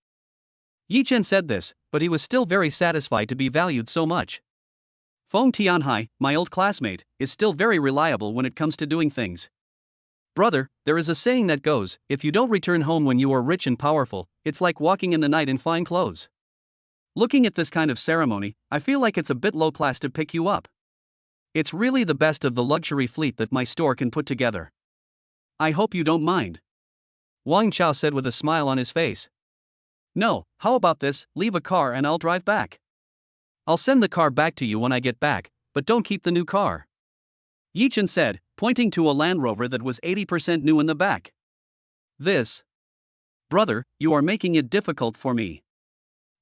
Yi Chen said this, but he was still very satisfied to be valued so much. Feng Tianhai, my old classmate, is still very reliable when it comes to doing things. Brother, there is a saying that goes, if you don't return home when you are rich and powerful, it's like walking in the night in fine clothes. Looking at this kind of ceremony, I feel like it's a bit low class to pick you up. It's really the best of the luxury fleet that my store can put together. I hope you don't mind. Wang Chao said with a smile on his face. No, how about this, leave a car and I'll drive back. I'll send the car back to you when I get back, but don't keep the new car. Yi Chen said, pointing to a Land Rover that was 80% new in the back. This. Brother, you are making it difficult for me.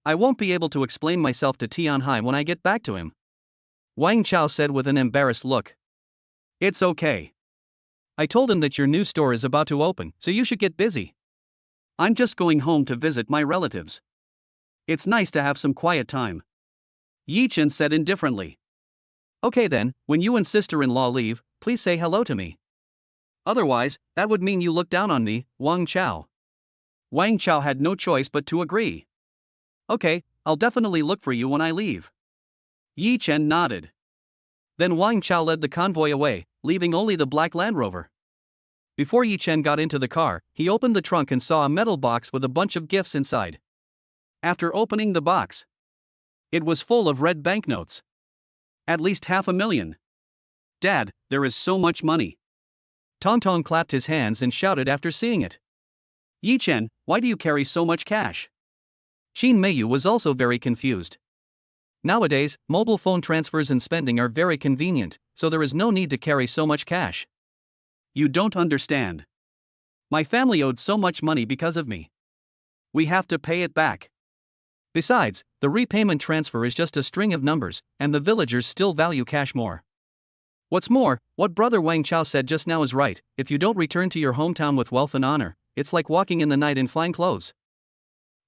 I won't be able to explain myself to Tianhai when I get back to him. Wang Chao said with an embarrassed look. It's okay. I told him that your new store is about to open, so you should get busy. I'm just going home to visit my relatives. It's nice to have some quiet time. Yi Chen said indifferently. Okay then, when you and sister-in-law leave, please say hello to me. Otherwise, that would mean you look down on me, Wang Chao. Wang Chao had no choice but to agree. Okay, I'll definitely look for you when I leave. Yi Chen nodded. Then Wang Chao led the convoy away, leaving only the black Land Rover. Before Yi Chen got into the car, he opened the trunk and saw a metal box with a bunch of gifts inside. After opening the box, it was full of red banknotes. At least 500,000. Dad, there is so much money. Tong Tong clapped his hands and shouted after seeing it. Yi Chen, why do you carry so much cash? Qin Meiyu was also very confused. Nowadays, mobile phone transfers and spending are very convenient, so there is no need to carry so much cash. You don't understand. My family owed so much money because of me. We have to pay it back. Besides, the repayment transfer is just a string of numbers, and the villagers still value cash more. What's more, what Brother Wang Chao said just now is right, if you don't return to your hometown with wealth and honor, it's like walking in the night in fine clothes.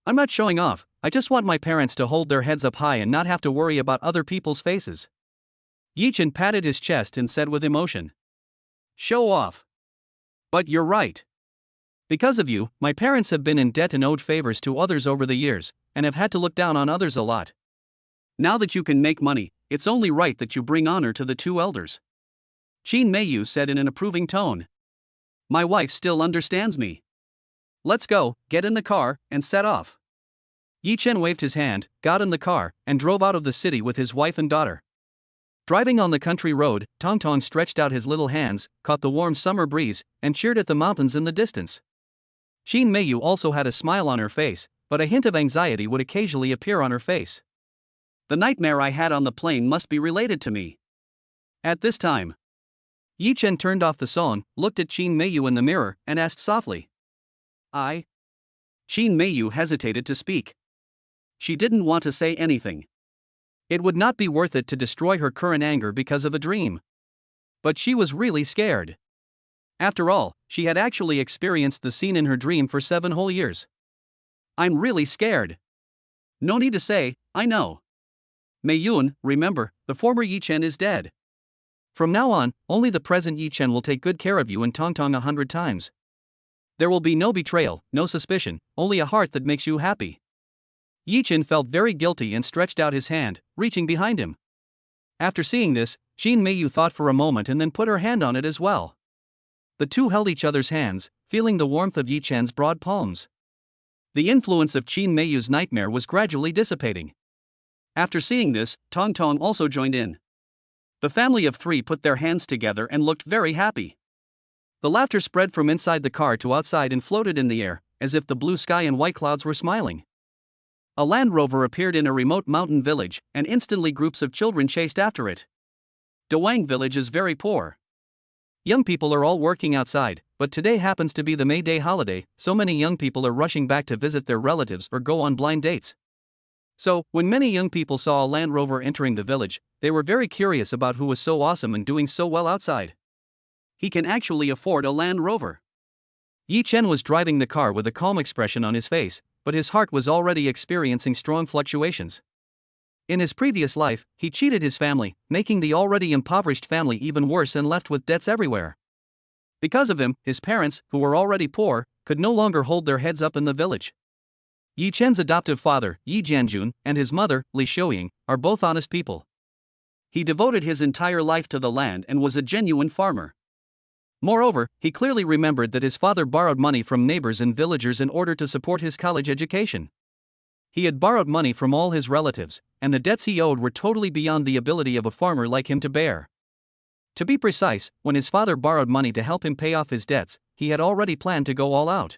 I'm not showing off, I just want my parents to hold their heads up high and not have to worry about other people's faces. Yi Chen patted his chest and said with emotion. Show off. But you're right. Because of you, my parents have been in debt and owed favors to others over the years, and have had to look down on others a lot. Now that you can make money, it's only right that you bring honor to the two elders. Qin Meiyu said in an approving tone. My wife still understands me. Let's go, get in the car, and set off. Yi Chen waved his hand, got in the car, and drove out of the city with his wife and daughter. Driving on the country road, Tong Tong stretched out his little hands, caught the warm summer breeze, and cheered at the mountains in the distance. Qin Meiyu also had a smile on her face, but a hint of anxiety would occasionally appear on her face. The nightmare I had on the plane must be related to me. At this time, Yi Chen turned off the song, looked at Qin Meiyu in the mirror, and asked softly. Qin Meiyu hesitated to speak. She didn't want to say anything. It would not be worth it to destroy her current anger because of a dream. But she was really scared. After all, she had actually experienced the scene in her dream for 7 whole years. I'm really scared. No need to say, I know. Meiyun, remember, the former Yi Chen is dead. From now on, only the present Yi Chen will take good care of you and Tong Tong 100 times. There will be no betrayal, no suspicion, only a heart that makes you happy. Yi Chen felt very guilty and stretched out his hand, reaching behind him. After seeing this, Qin Meiyu thought for a moment and then put her hand on it as well. The two held each other's hands, feeling the warmth of Yi Chen's broad palms. The influence of Qin Meiyu's nightmare was gradually dissipating. After seeing this, Tong Tong also joined in. The family of 3 put their hands together and looked very happy. The laughter spread from inside the car to outside and floated in the air, as if the blue sky and white clouds were smiling. A Land Rover appeared in a remote mountain village, and instantly groups of children chased after it. Dawang village is very poor. Young people are all working outside, but today happens to be the May Day holiday, so many young people are rushing back to visit their relatives or go on blind dates. So, when many young people saw a Land Rover entering the village, they were very curious about who was so awesome and doing so well outside. He can actually afford a Land Rover. Yi Chen was driving the car with a calm expression on his face, but his heart was already experiencing strong fluctuations. In his previous life, he cheated his family, making the already impoverished family even worse and left with debts everywhere. Because of him, his parents, who were already poor, could no longer hold their heads up in the village. Yi Chen's adoptive father, Yi Jianjun, and his mother, Li Xiuying, are both honest people. He devoted his entire life to the land and was a genuine farmer. Moreover, he clearly remembered that his father borrowed money from neighbors and villagers in order to support his college education. He had borrowed money from all his relatives, and the debts he owed were totally beyond the ability of a farmer like him to bear. To be precise, when his father borrowed money to help him pay off his debts, he had already planned to go all out.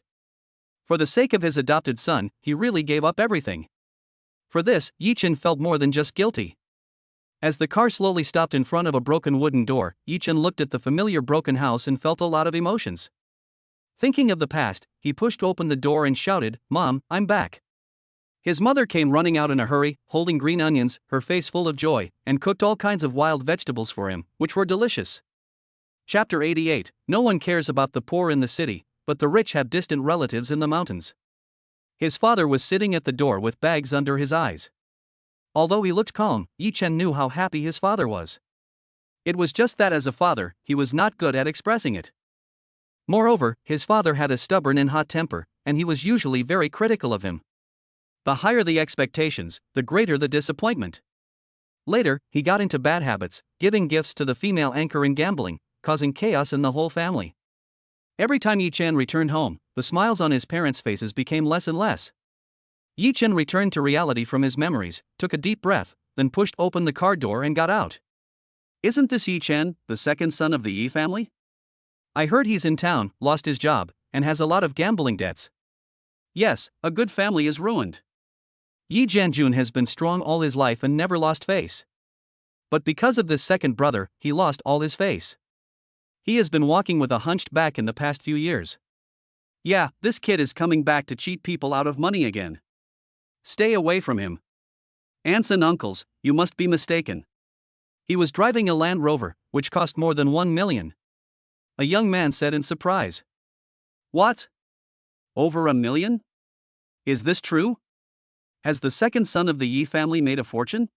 For the sake of his adopted son, he really gave up everything. For this, Yi Chen felt more than just guilty. As the car slowly stopped in front of a broken wooden door, Yi Chen looked at the familiar broken house and felt a lot of emotions. Thinking of the past, he pushed open the door and shouted, "Mom, I'm back." His mother came running out in a hurry, holding green onions, her face full of joy, and cooked all kinds of wild vegetables for him, which were delicious. Chapter 88. No one cares about the poor in the city, but the rich have distant relatives in the mountains. His father was sitting at the door with bags under his eyes. Although he looked calm, Yi Chen knew how happy his father was. It was just that as a father, he was not good at expressing it. Moreover, his father had a stubborn and hot temper, and he was usually very critical of him. The higher the expectations, the greater the disappointment. Later, he got into bad habits, giving gifts to the female anchor and gambling, causing chaos in the whole family. Every time Yi Chen returned home, the smiles on his parents' faces became less and less. Yi Chen returned to reality from his memories, took a deep breath, then pushed open the car door and got out. Isn't this Yi Chen, the second son of the Yi family? I heard he's in town, lost his job, and has a lot of gambling debts. Yes, a good family is ruined. Yi Jianjun has been strong all his life and never lost face. But because of this second brother, he lost all his face. He has been walking with a hunched back in the past few years. Yeah, this kid is coming back to cheat people out of money again. Stay away from him. Aunts and uncles, you must be mistaken. He was driving a Land Rover, which cost more than 1 million. A young man said in surprise. What? Over 1 million? Is this true? Has the second son of the Yi family made a fortune?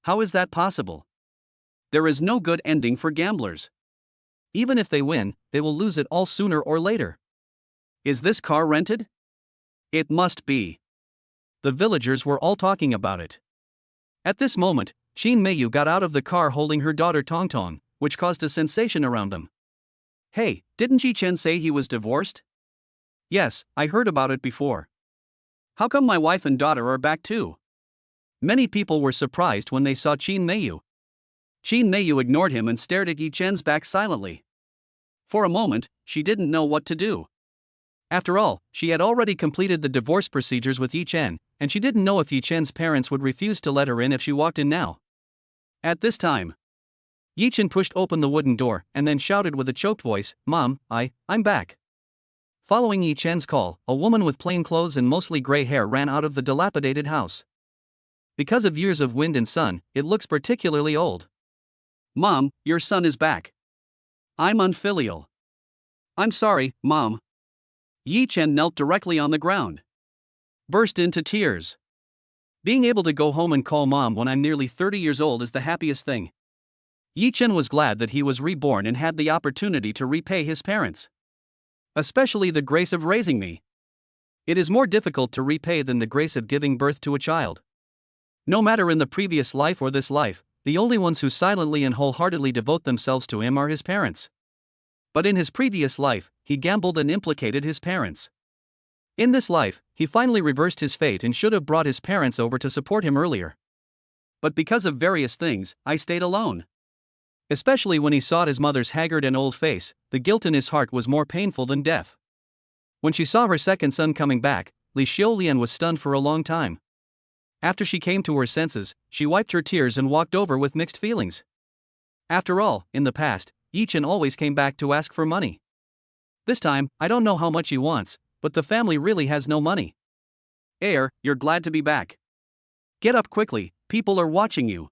How is that possible? there is no good ending for gamblers. Even if they win, they will lose it all sooner or later. Is this car rented? It must be. The villagers were all talking about it. At this moment, Qin Meiyu got out of the car holding her daughter Tong Tong, which caused a sensation around them. Hey, didn't Yi Chen say he was divorced? Yes, I heard about it before. How come my wife and daughter are back too? Many people were surprised when they saw Qin Meiyu. Qin Meiyu ignored him and stared at Yi Chen's back silently. For a moment, she didn't know what to do. After all, she had already completed the divorce procedures with Yi Chen, and she didn't know if Yi Chen's parents would refuse to let her in if she walked in now. At this time, Yi Chen pushed open the wooden door and then shouted with a choked voice, "Mom, I'm back." Following Yi Chen's call, a woman with plain clothes and mostly gray hair ran out of the dilapidated house. Because of years of wind and sun, it looks particularly old. Mom, your son is back. I'm unfilial. I'm sorry, Mom. Yi Chen knelt directly on the ground. Burst into tears. Being able to go home and call Mom when I'm nearly 30 years old is the happiest thing. Yi Chen was glad that he was reborn and had the opportunity to repay his parents. Especially the grace of raising me. It is more difficult to repay than the grace of giving birth to a child. No matter in the previous life or this life, the only ones who silently and wholeheartedly devote themselves to him are his parents. But in his previous life, he gambled and implicated his parents. In this life, he finally reversed his fate and should have brought his parents over to support him earlier. But because of various things, I stayed alone. Especially when he saw his mother's haggard and old face, the guilt in his heart was more painful than death. When she saw her second son coming back, Li Xiaolian was stunned for a long time. After she came to her senses, she wiped her tears and walked over with mixed feelings. After all, in the past, Yi Chen always came back to ask for money. This time, I don't know how much he wants, but the family really has no money. Heir, you're glad to be back. Get up quickly, people are watching you.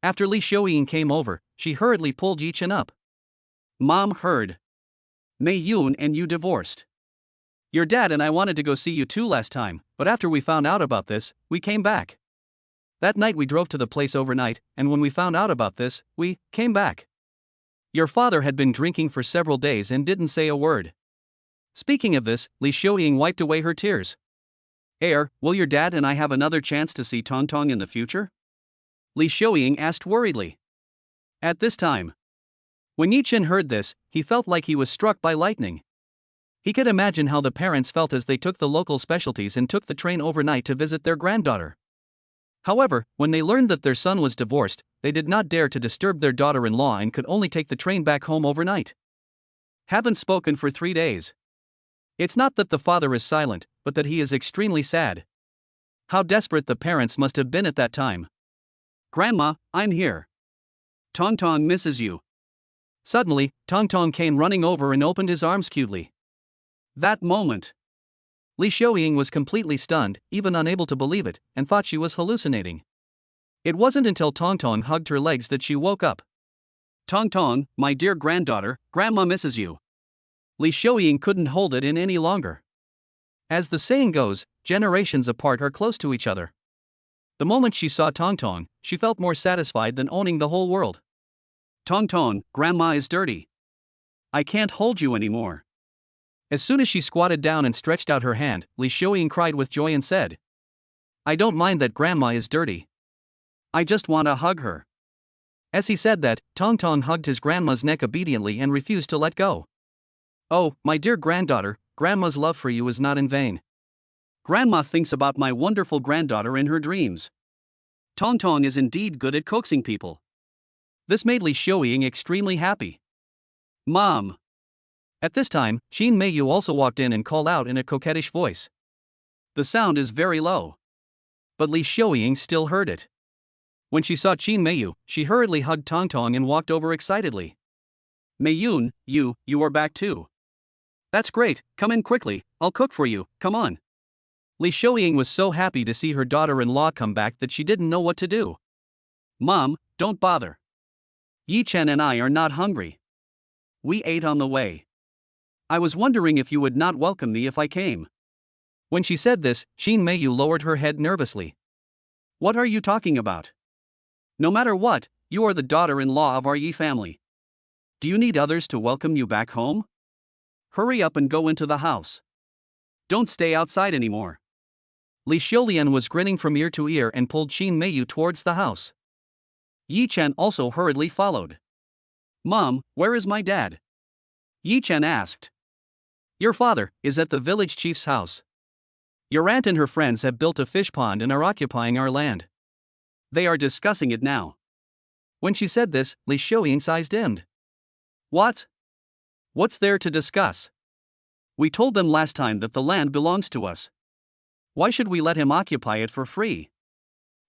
After Li Xiaoying came over, she hurriedly pulled Yi Chen up. Mom heard. Mei Yun and you divorced. Your dad and I wanted to go see you too last time, but after we found out about this, we came back. That night we drove to the place overnight, and when we found out about this, we came back. Your father had been drinking for several days and didn't say a word. Speaking of this, Li Xiaoying wiped away her tears. Heir, will your dad and I have another chance to see Tong Tong in the future? Li Xiaoying asked worriedly. At this time, when Yi Chen heard this, he felt like he was struck by lightning. He could imagine how the parents felt as they took the local specialties and took the train overnight to visit their granddaughter. However, when they learned that their son was divorced, they did not dare to disturb their daughter-in-law and could only take the train back home overnight. Haven't spoken for 3 days. It's not that the father is silent, but that he is extremely sad. How desperate the parents must have been at that time. Grandma, I'm here. Tong Tong misses you. Suddenly, Tong Tong came running over and opened his arms cutely. That moment, Li Xiaoying was completely stunned, even unable to believe it, and thought she was hallucinating. It wasn't until Tong Tong hugged her legs that she woke up. Tong Tong, my dear granddaughter, Grandma misses you. Li Xiaoying couldn't hold it in any longer. As the saying goes, generations apart are close to each other. The moment she saw Tong Tong, she felt more satisfied than owning the whole world. Tong Tong, Grandma is dirty. I can't hold you anymore. As soon as she squatted down and stretched out her hand, Li Xiaoying cried with joy and said, I don't mind that Grandma is dirty. I just want to hug her. As he said that, Tong Tong hugged his grandma's neck obediently and refused to let go. Oh, my dear granddaughter, Grandma's love for you is not in vain. Grandma thinks about my wonderful granddaughter in her dreams. Tong Tong is indeed good at coaxing people. This made Li Xiaoying extremely happy. Mom. At this time, Qin Meiyu also walked in and called out in a coquettish voice. The sound is very low. But Li Xiaoying still heard it. When she saw Qin Meiyu, she hurriedly hugged Tong Tong and walked over excitedly. Mei Yun, you are back too. That's great, come in quickly, I'll cook for you, come on. Li Xiaoying was so happy to see her daughter-in-law come back that she didn't know what to do. Mom, don't bother. Yi Chen and I are not hungry. We ate on the way. I was wondering if you would not welcome me if I came. When she said this, Qin Meiyu lowered her head nervously. What are you talking about? No matter what, you are the daughter-in-law of our Yi family. Do you need others to welcome you back home? Hurry up and go into the house. Don't stay outside anymore. Li Xiulian was grinning from ear to ear and pulled Qin Meiyu towards the house. Yi Chen also hurriedly followed. Mom, where is my dad? Yi Chen asked. Your father is at the village chief's house. Your aunt and her friends have built a fish pond and are occupying our land. They are discussing it now. When she said this, Li Xiulian's eyes dimmed. What? What's there to discuss? We told them last time that the land belongs to us. Why should we let him occupy it for free?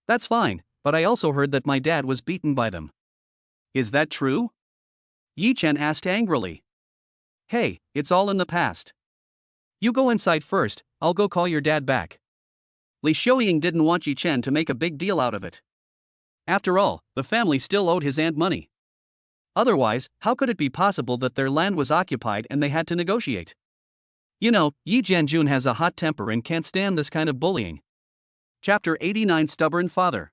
That's fine, but I also heard that my dad was beaten by them. Is that true? Yi Chen asked angrily. Hey, it's all in the past. You go inside first, I'll go call your dad back. Li Xiulian didn't want Yi Chen to make a big deal out of it. After all, the family still owed his aunt money. Otherwise, how could it be possible that their land was occupied and they had to negotiate? You know, Yi Jianjun has a hot temper and can't stand this kind of bullying. Chapter 89 Stubborn Father.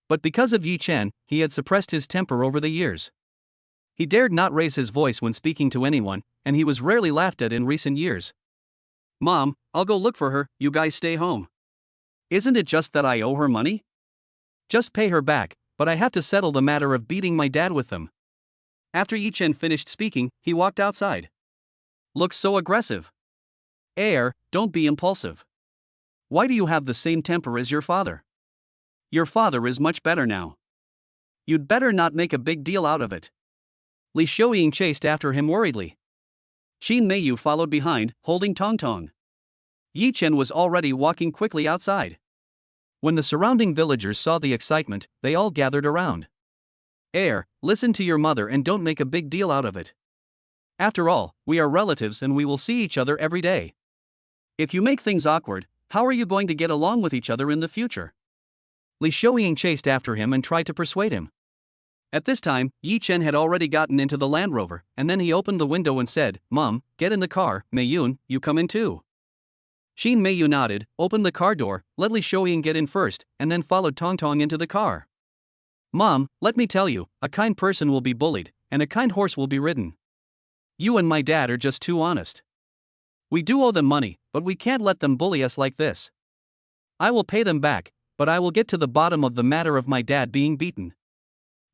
But because of Yi Chen, he had suppressed his temper over the years. He dared not raise his voice when speaking to anyone, and he was rarely laughed at in recent years. Mom, I'll go look for her, you guys stay home. Isn't it just that I owe her money? Just pay her back, but I have to settle the matter of beating my dad with them. After Yi Chen finished speaking, he walked outside. Looks so aggressive. Heir, don't be impulsive. Why do you have the same temper as your father? Your father is much better now. You'd better not make a big deal out of it. Li Xiulian chased after him worriedly. Qin Meiyu followed behind, holding Tong Tong. Yi Chen was already walking quickly outside. When the surrounding villagers saw the excitement, they all gathered around. Heir, listen to your mother and don't make a big deal out of it. After all, we are relatives and we will see each other every day. If you make things awkward, how are you going to get along with each other in the future? Li Xiulian chased after him and tried to persuade him. At this time, Yi Chen had already gotten into the Land Rover, and then he opened the window and said, Mom, get in the car, Meiyun, you come in too. Qin Meiyu nodded, opened the car door, let Li Xiulian get in first, and then followed Tong Tong into the car. Mom, let me tell you, a kind person will be bullied, and a kind horse will be ridden. You and my dad are just too honest. We do owe them money, but we can't let them bully us like this. I will pay them back, but I will get to the bottom of the matter of my dad being beaten.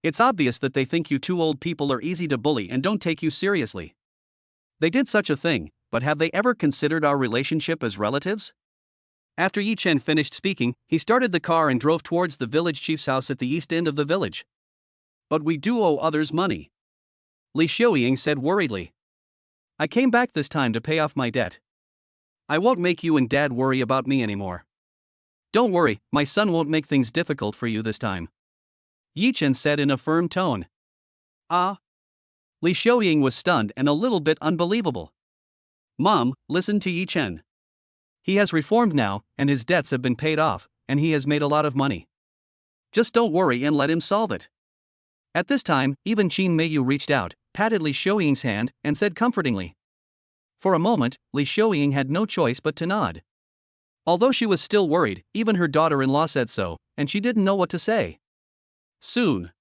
It's obvious that they think you two old people are easy to bully and don't take you seriously. They did such a thing, but have they ever considered our relationship as relatives? After Yi Chen finished speaking, he started the car and drove towards the village chief's house at the east end of the village. But we do owe others money. Li Xiulian said worriedly. I came back this time to pay off my debt. I won't make you and Dad worry about me anymore. Don't worry, my son won't make things difficult for you this time. Yi Chen said in a firm tone. Ah? Li Xiulian was stunned and a little bit unbelievable. Mom, listen to Yi Chen. He has reformed now, and his debts have been paid off, and he has made a lot of money. Just don't worry and let him solve it. At this time, even Qin Meiyu reached out, patted Li Xiulian's hand, and said comfortingly. For a moment, Li Xiulian had no choice but to nod. Although she was still worried, even her daughter-in-law said so, and she didn't know what to say. Soon,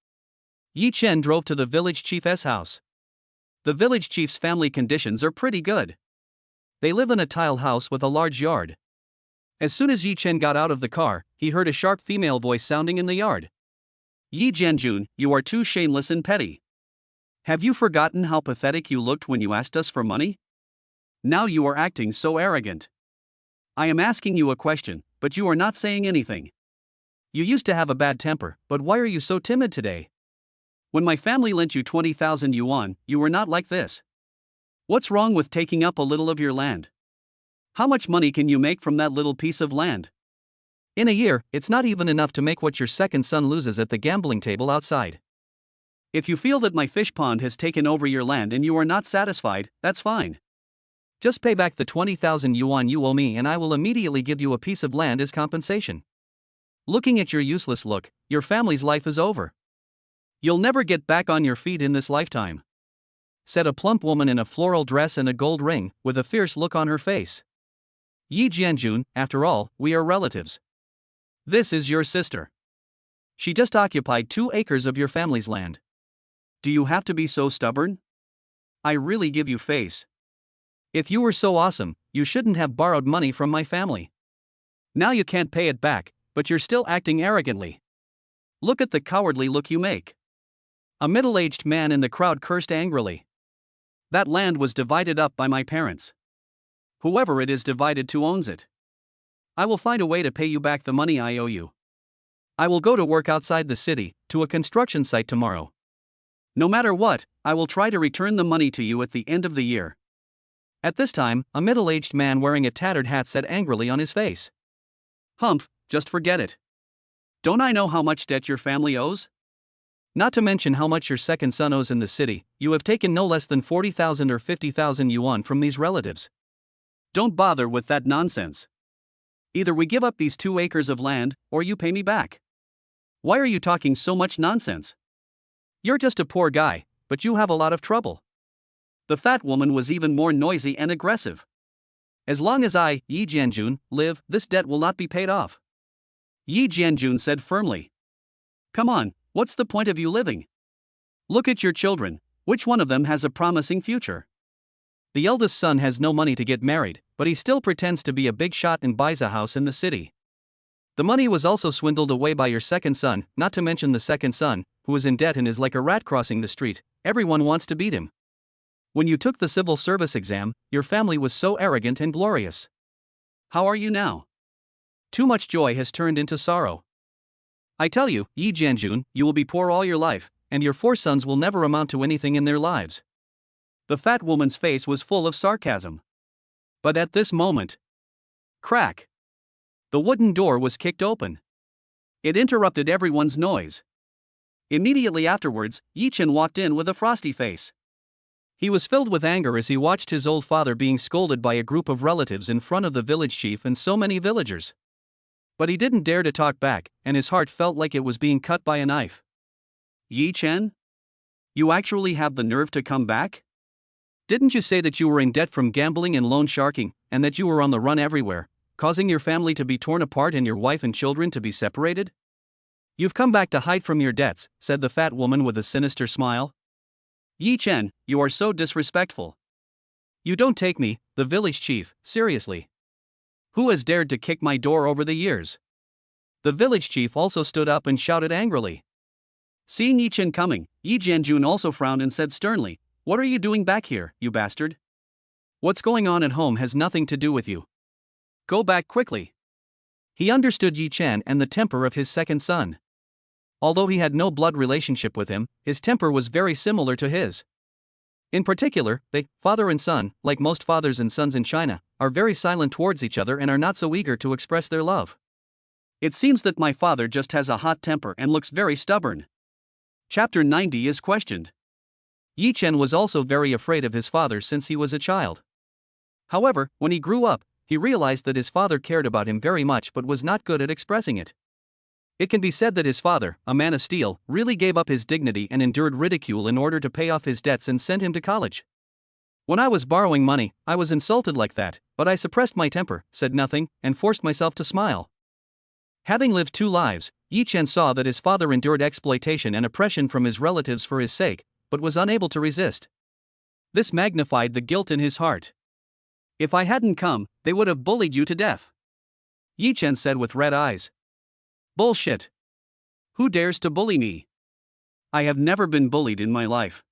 Yi Chen drove to the village chief's house. The village chief's family conditions are pretty good. They live in a tile house with a large yard. As soon as Yi Chen got out of the car, he heard a sharp female voice sounding in the yard. Yi Jianjun, you are too shameless and petty. Have you forgotten how pathetic you looked when you asked us for money? Now you are acting so arrogant. I am asking you a question, but you are not saying anything. You used to have a bad temper, but why are you so timid today? When my family lent you 20,000 yuan, you were not like this. What's wrong with taking up a little of your land? How much money can you make from that little piece of land? In a year, it's not even enough to make what your second son loses at the gambling table outside. If you feel that my fish pond has taken over your land and you are not satisfied, that's fine. Just pay back the 20,000 yuan you owe me and I will immediately give you a piece of land as compensation. Looking at your useless look, your family's life is over. You'll never get back on your feet in this lifetime, said a plump woman in a floral dress and a gold ring, with a fierce look on her face. Yi Jianjun, after all, we are relatives. This is your sister. She just occupied 2 acres of your family's land. Do you have to be so stubborn? I really give you face. If you were so awesome, you shouldn't have borrowed money from my family. Now you can't pay it back, but you're still acting arrogantly. Look at the cowardly look you make. A middle-aged man in the crowd cursed angrily. That land was divided up by my parents. Whoever it is divided to owns it. I will find a way to pay you back the money I owe you. I will go to work outside the city, to a construction site tomorrow. No matter what, I will try to return the money to you at the end of the year. At this time, a middle-aged man wearing a tattered hat said angrily on his face. Humph, just forget it. Don't I know how much debt your family owes? Not to mention how much your second son owes in the city, you have taken no less than 40,000 or 50,000 yuan from these relatives. Don't bother with that nonsense. Either we give up these 2 acres of land, or you pay me back. Why are you talking so much nonsense? You're just a poor guy, but you have a lot of trouble. The fat woman was even more noisy and aggressive. As long as I, Yi Jianjun, live, this debt will not be paid off. Yi Jianjun said firmly. Come on, what's the point of you living? Look at your children, which one of them has a promising future? The eldest son has no money to get married, but he still pretends to be a big shot and buys a house in the city. The money was also swindled away by your second son, not to mention the second son, who is in debt and is like a rat crossing the street. Everyone wants to beat him. When you took the civil service exam, your family was so arrogant and glorious. How are you now? Too much joy has turned into sorrow. I tell you, Yi Jianjun, you will be poor all your life, and your 4 sons will never amount to anything in their lives. The fat woman's face was full of sarcasm. But at this moment, crack! The wooden door was kicked open. It interrupted everyone's noise. Immediately afterwards, Yi Chen walked in with a frosty face. He was filled with anger as he watched his old father being scolded by a group of relatives in front of the village chief and so many villagers. But he didn't dare to talk back, and his heart felt like it was being cut by a knife. Yi Chen? You actually have the nerve to come back? Didn't you say that you were in debt from gambling and loan sharking, and that you were on the run everywhere, causing your family to be torn apart and your wife and children to be separated? You've come back to hide from your debts, said the fat woman with a sinister smile. Yi Chen, you are so disrespectful. You don't take me, the village chief, seriously. Who has dared to kick my door over the years? The village chief also stood up and shouted angrily. Seeing Yi Chen coming, Yi Jianjun also frowned and said sternly, What are you doing back here, you bastard? What's going on at home has nothing to do with you. Go back quickly. He understood Yi Chen and the temper of his second son. Although he had no blood relationship with him, his temper was very similar to his. In particular, they, father and son, like most fathers and sons in China, are very silent towards each other and are not so eager to express their love. It seems that my father just has a hot temper and looks very stubborn. Chapter 90 is questioned. Yi Chen was also very afraid of his father since he was a child. However, when he grew up, he realized that his father cared about him very much but was not good at expressing it. It can be said that his father, a man of steel, really gave up his dignity and endured ridicule in order to pay off his debts and send him to college. When I was borrowing money, I was insulted like that, but I suppressed my temper, said nothing, and forced myself to smile. Having lived 2 lives, Yi Chen saw that his father endured exploitation and oppression from his relatives for his sake, but was unable to resist. This magnified the guilt in his heart. If I hadn't come, they would have bullied you to death. Yi Chen said with red eyes. Bullshit. Who dares to bully me? I have never been bullied in my life.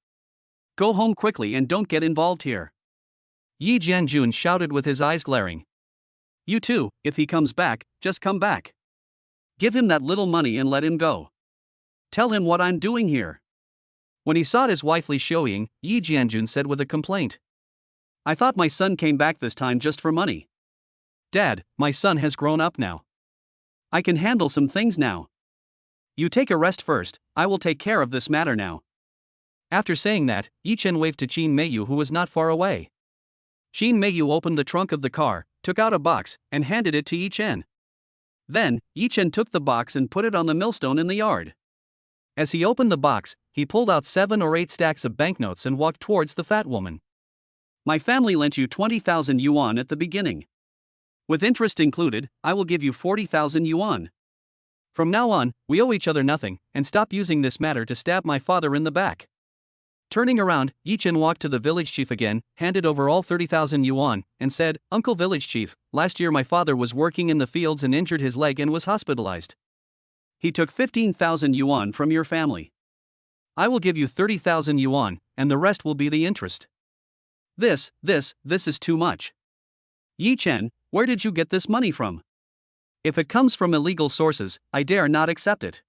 Go home quickly and don't get involved here. Yi Jianjun shouted with his eyes glaring. You too, if he comes back, just come back. Give him that little money and let him go. Tell him what I'm doing here. When he saw his wife Li Xiaoying, Yi Jianjun said with a complaint. I thought my son came back this time just for money. Dad, my son has grown up now. I can handle some things now. You take a rest first, I will take care of this matter now. After saying that, Yi Chen waved to Qin Meiyu who was not far away. Qin Meiyu opened the trunk of the car, took out a box, and handed it to Yi Chen. Then, Yi Chen took the box and put it on the millstone in the yard. As he opened the box, he pulled out 7 or 8 stacks of banknotes and walked towards the fat woman. My family lent you 20,000 yuan at the beginning. With interest included, I will give you 40,000 yuan. From now on, we owe each other nothing, and stop using this matter to stab my father in the back. Turning around, Yi Chen walked to the village chief again, handed over all 30,000 yuan, and said, "Uncle village chief, last year my father was working in the fields and injured his leg and was hospitalized. He took 15,000 yuan from your family. I will give you 30,000 yuan, and the rest will be the interest." This is too much. Yi Chen, where did you get this money from? If it comes from illegal sources, I dare not accept it.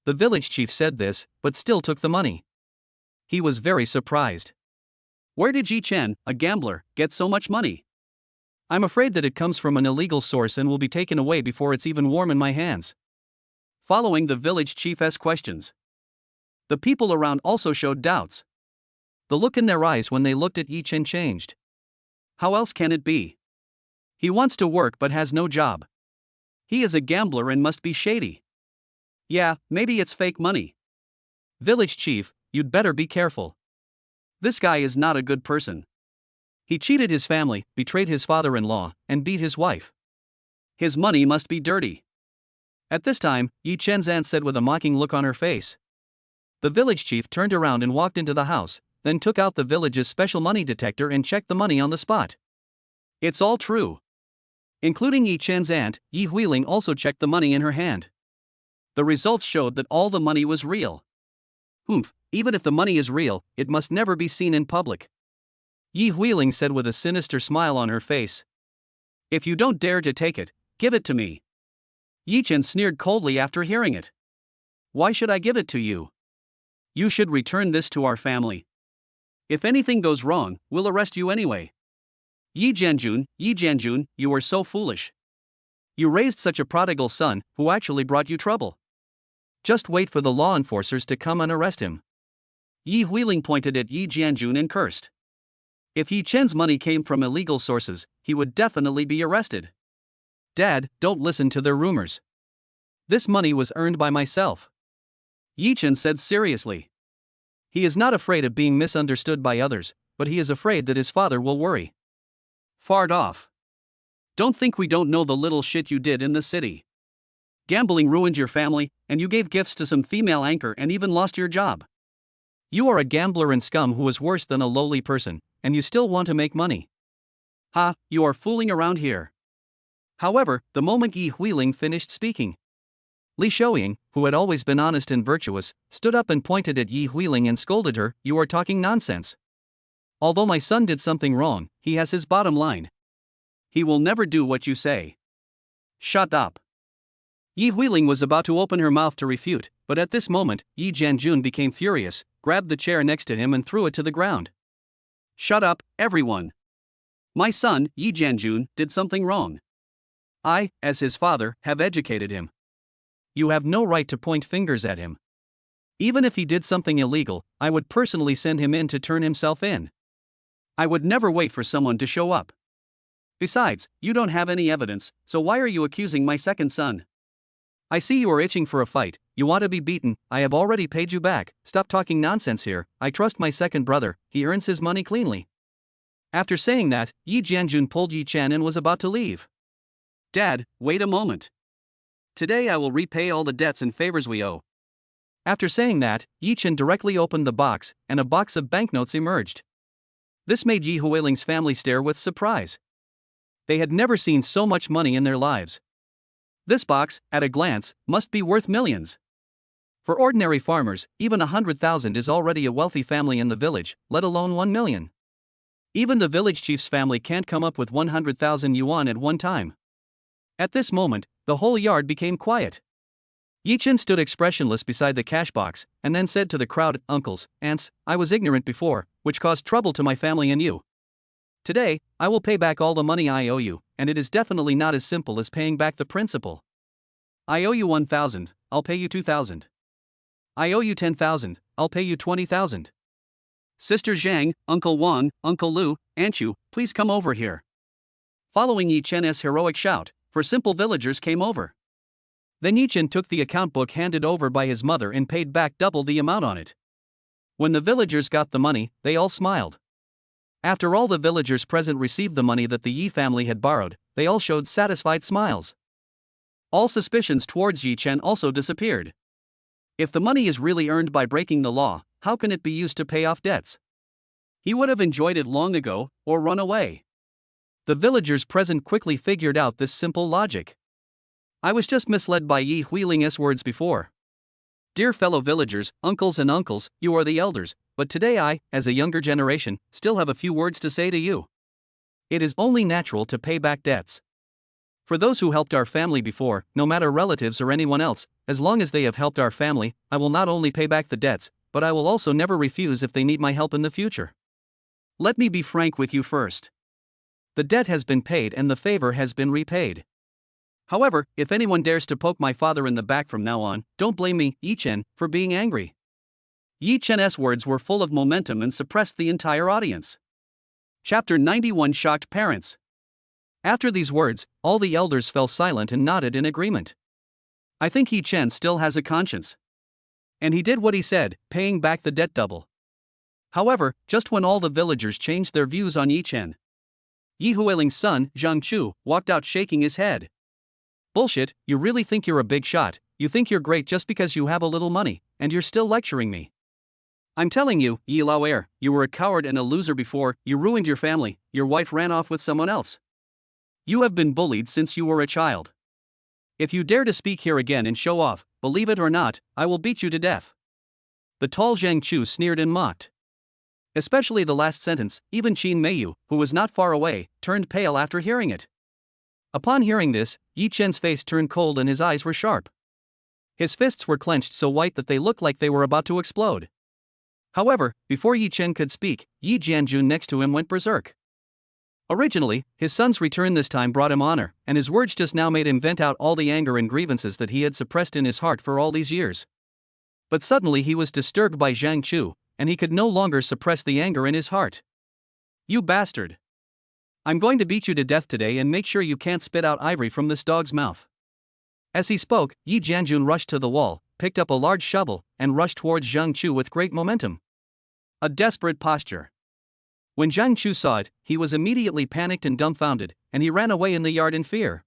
The village chief said this, but still took the money. He was very surprised. Where did Yi Chen, a gambler, get so much money? I'm afraid that it comes from an illegal source and will be taken away before it's even warm in my hands. Following the village chief's questions, the people around also showed doubts. The look in their eyes when they looked at Yi Chen changed. How else can it be? He wants to work but has no job. He is a gambler and must be shady. Yeah, maybe it's fake money. Village chief, you'd better be careful. This guy is not a good person. He cheated his family, betrayed his father-in-law, and beat his wife. His money must be dirty. At this time, Yi Chen's aunt said with a mocking look on her face. The village chief turned around and walked into the house, then took out the village's special money detector and checked the money on the spot. It's all true. Including Yi Chen's aunt, Yi Huiling also checked the money in her hand. The results showed that all the money was real. Even if the money is real, it must never be seen in public. Yi Huiling said with a sinister smile on her face. If you don't dare to take it, give it to me. Yi Chen sneered coldly after hearing it. Why should I give it to you? You should return this to our family. If anything goes wrong, we'll arrest you anyway. Yi Jianjun, you are so foolish. You raised such a prodigal son, who actually brought you trouble. Just wait for the law enforcers to come and arrest him. Yi Huiling pointed at Yi Jianjun and cursed. If Yi Chen's money came from illegal sources, he would definitely be arrested. Dad, don't listen to their rumors. This money was earned by myself. Yi Chen said seriously. He is not afraid of being misunderstood by others, but he is afraid that his father will worry. Fart off. Don't think we don't know the little shit you did in the city. Gambling ruined your family, and you gave gifts to some female anchor and even lost your job. You are a gambler and scum who is worse than a lowly person, and you still want to make money. Ha, you are fooling around here. However, the moment Yi Huiling finished speaking, Li Shouying, who had always been honest and virtuous, stood up and pointed at Yi Huiling and scolded her, "You are talking nonsense. Although my son did something wrong, he has his bottom line. He will never do what you say. Shut up." Yi Huiling was about to open her mouth to refute, but at this moment, Yi Jianjun became furious, grabbed the chair next to him and threw it to the ground. Shut up, everyone. My son, Yi Jianjun, did something wrong. I, as his father, have educated him. You have no right to point fingers at him. Even if he did something illegal, I would personally send him in to turn himself in. I would never wait for someone to show up. Besides, you don't have any evidence, so why are you accusing my second son? I see you are itching for a fight, you want to be beaten, I have already paid you back, stop talking nonsense here, I trust my second brother, he earns his money cleanly. After saying that, Yi Jianjun pulled Yi Chen and was about to leave. Dad, wait a moment. Today I will repay all the debts and favors we owe. After saying that, Yi Chen directly opened the box, and a box of banknotes emerged. This made Yi Huiling's family stare with surprise. They had never seen so much money in their lives. This box, at a glance, must be worth millions. For ordinary farmers, even 100,000 is already a wealthy family in the village, let alone 1 million. Even the village chief's family can't come up with 100,000 yuan at one time. At this moment, the whole yard became quiet. Yi Chen stood expressionless beside the cash box, and then said to the crowd, "Uncles, aunts, I was ignorant before, which caused trouble to my family and you. Today, I will pay back all the money I owe you, and it is definitely not as simple as paying back the principal. I owe you 1,000, I'll pay you 2,000. I owe you 10,000, I'll pay you 20,000. Sister Zhang, Uncle Wang, Uncle Lu, Aunt Yu, please come over here." Following Yi Chen's heroic shout, for simple villagers came over. Then Yi Chen took the account book handed over by his mother and paid back double the amount on it. When the villagers got the money, they all smiled. After all the villagers present received the money that the Yi family had borrowed, they all showed satisfied smiles. All suspicions towards Yi Chen also disappeared. If the money is really earned by breaking the law, how can it be used to pay off debts? He would have enjoyed it long ago, or run away. The villagers present quickly figured out this simple logic. I was just misled by Yi Huiling's words before. Dear fellow villagers, uncles and uncles, you are the elders, but today I, as a younger generation, still have a few words to say to you. It is only natural to pay back debts. For those who helped our family before, no matter relatives or anyone else, as long as they have helped our family, I will not only pay back the debts, but I will also never refuse if they need my help in the future. Let me be frank with you first. The debt has been paid and the favor has been repaid. However, if anyone dares to poke my father in the back from now on, don't blame me, Yi Chen, for being angry. Yi Chen's words were full of momentum and suppressed the entire audience. Chapter 91 Shocked Parents. After these words, all the elders fell silent and nodded in agreement. I think Yi Chen still has a conscience. And he did what he said, paying back the debt double. However, just when all the villagers changed their views on Yi Chen, Yi Huiling's son, Zhang Chu, walked out shaking his head. Bullshit, you really think you're a big shot, you think you're great just because you have a little money, and you're still lecturing me. I'm telling you, Yi Laoer, you were a coward and a loser before, you ruined your family, your wife ran off with someone else. You have been bullied since you were a child. If you dare to speak here again and show off, believe it or not, I will beat you to death. The tall Zhang Chu sneered and mocked. Especially the last sentence, even Qin Meiyu, who was not far away, turned pale after hearing it. Upon hearing this, Yi Chen's face turned cold and his eyes were sharp. His fists were clenched so white that they looked like they were about to explode. However, before Yi Chen could speak, Yi Jianjun next to him went berserk. Originally, his son's return this time brought him honor, and his words just now made him vent out all the anger and grievances that he had suppressed in his heart for all these years. But suddenly he was disturbed by Zhang Chu, and he could no longer suppress the anger in his heart. You bastard! I'm going to beat you to death today and make sure you can't spit out ivory from this dog's mouth. As he spoke, Yi Jianjun rushed to the wall, picked up a large shovel, and rushed towards Zhang Chu with great momentum. A desperate posture. When Zhang Chu saw it, he was immediately panicked and dumbfounded, and he ran away in the yard in fear.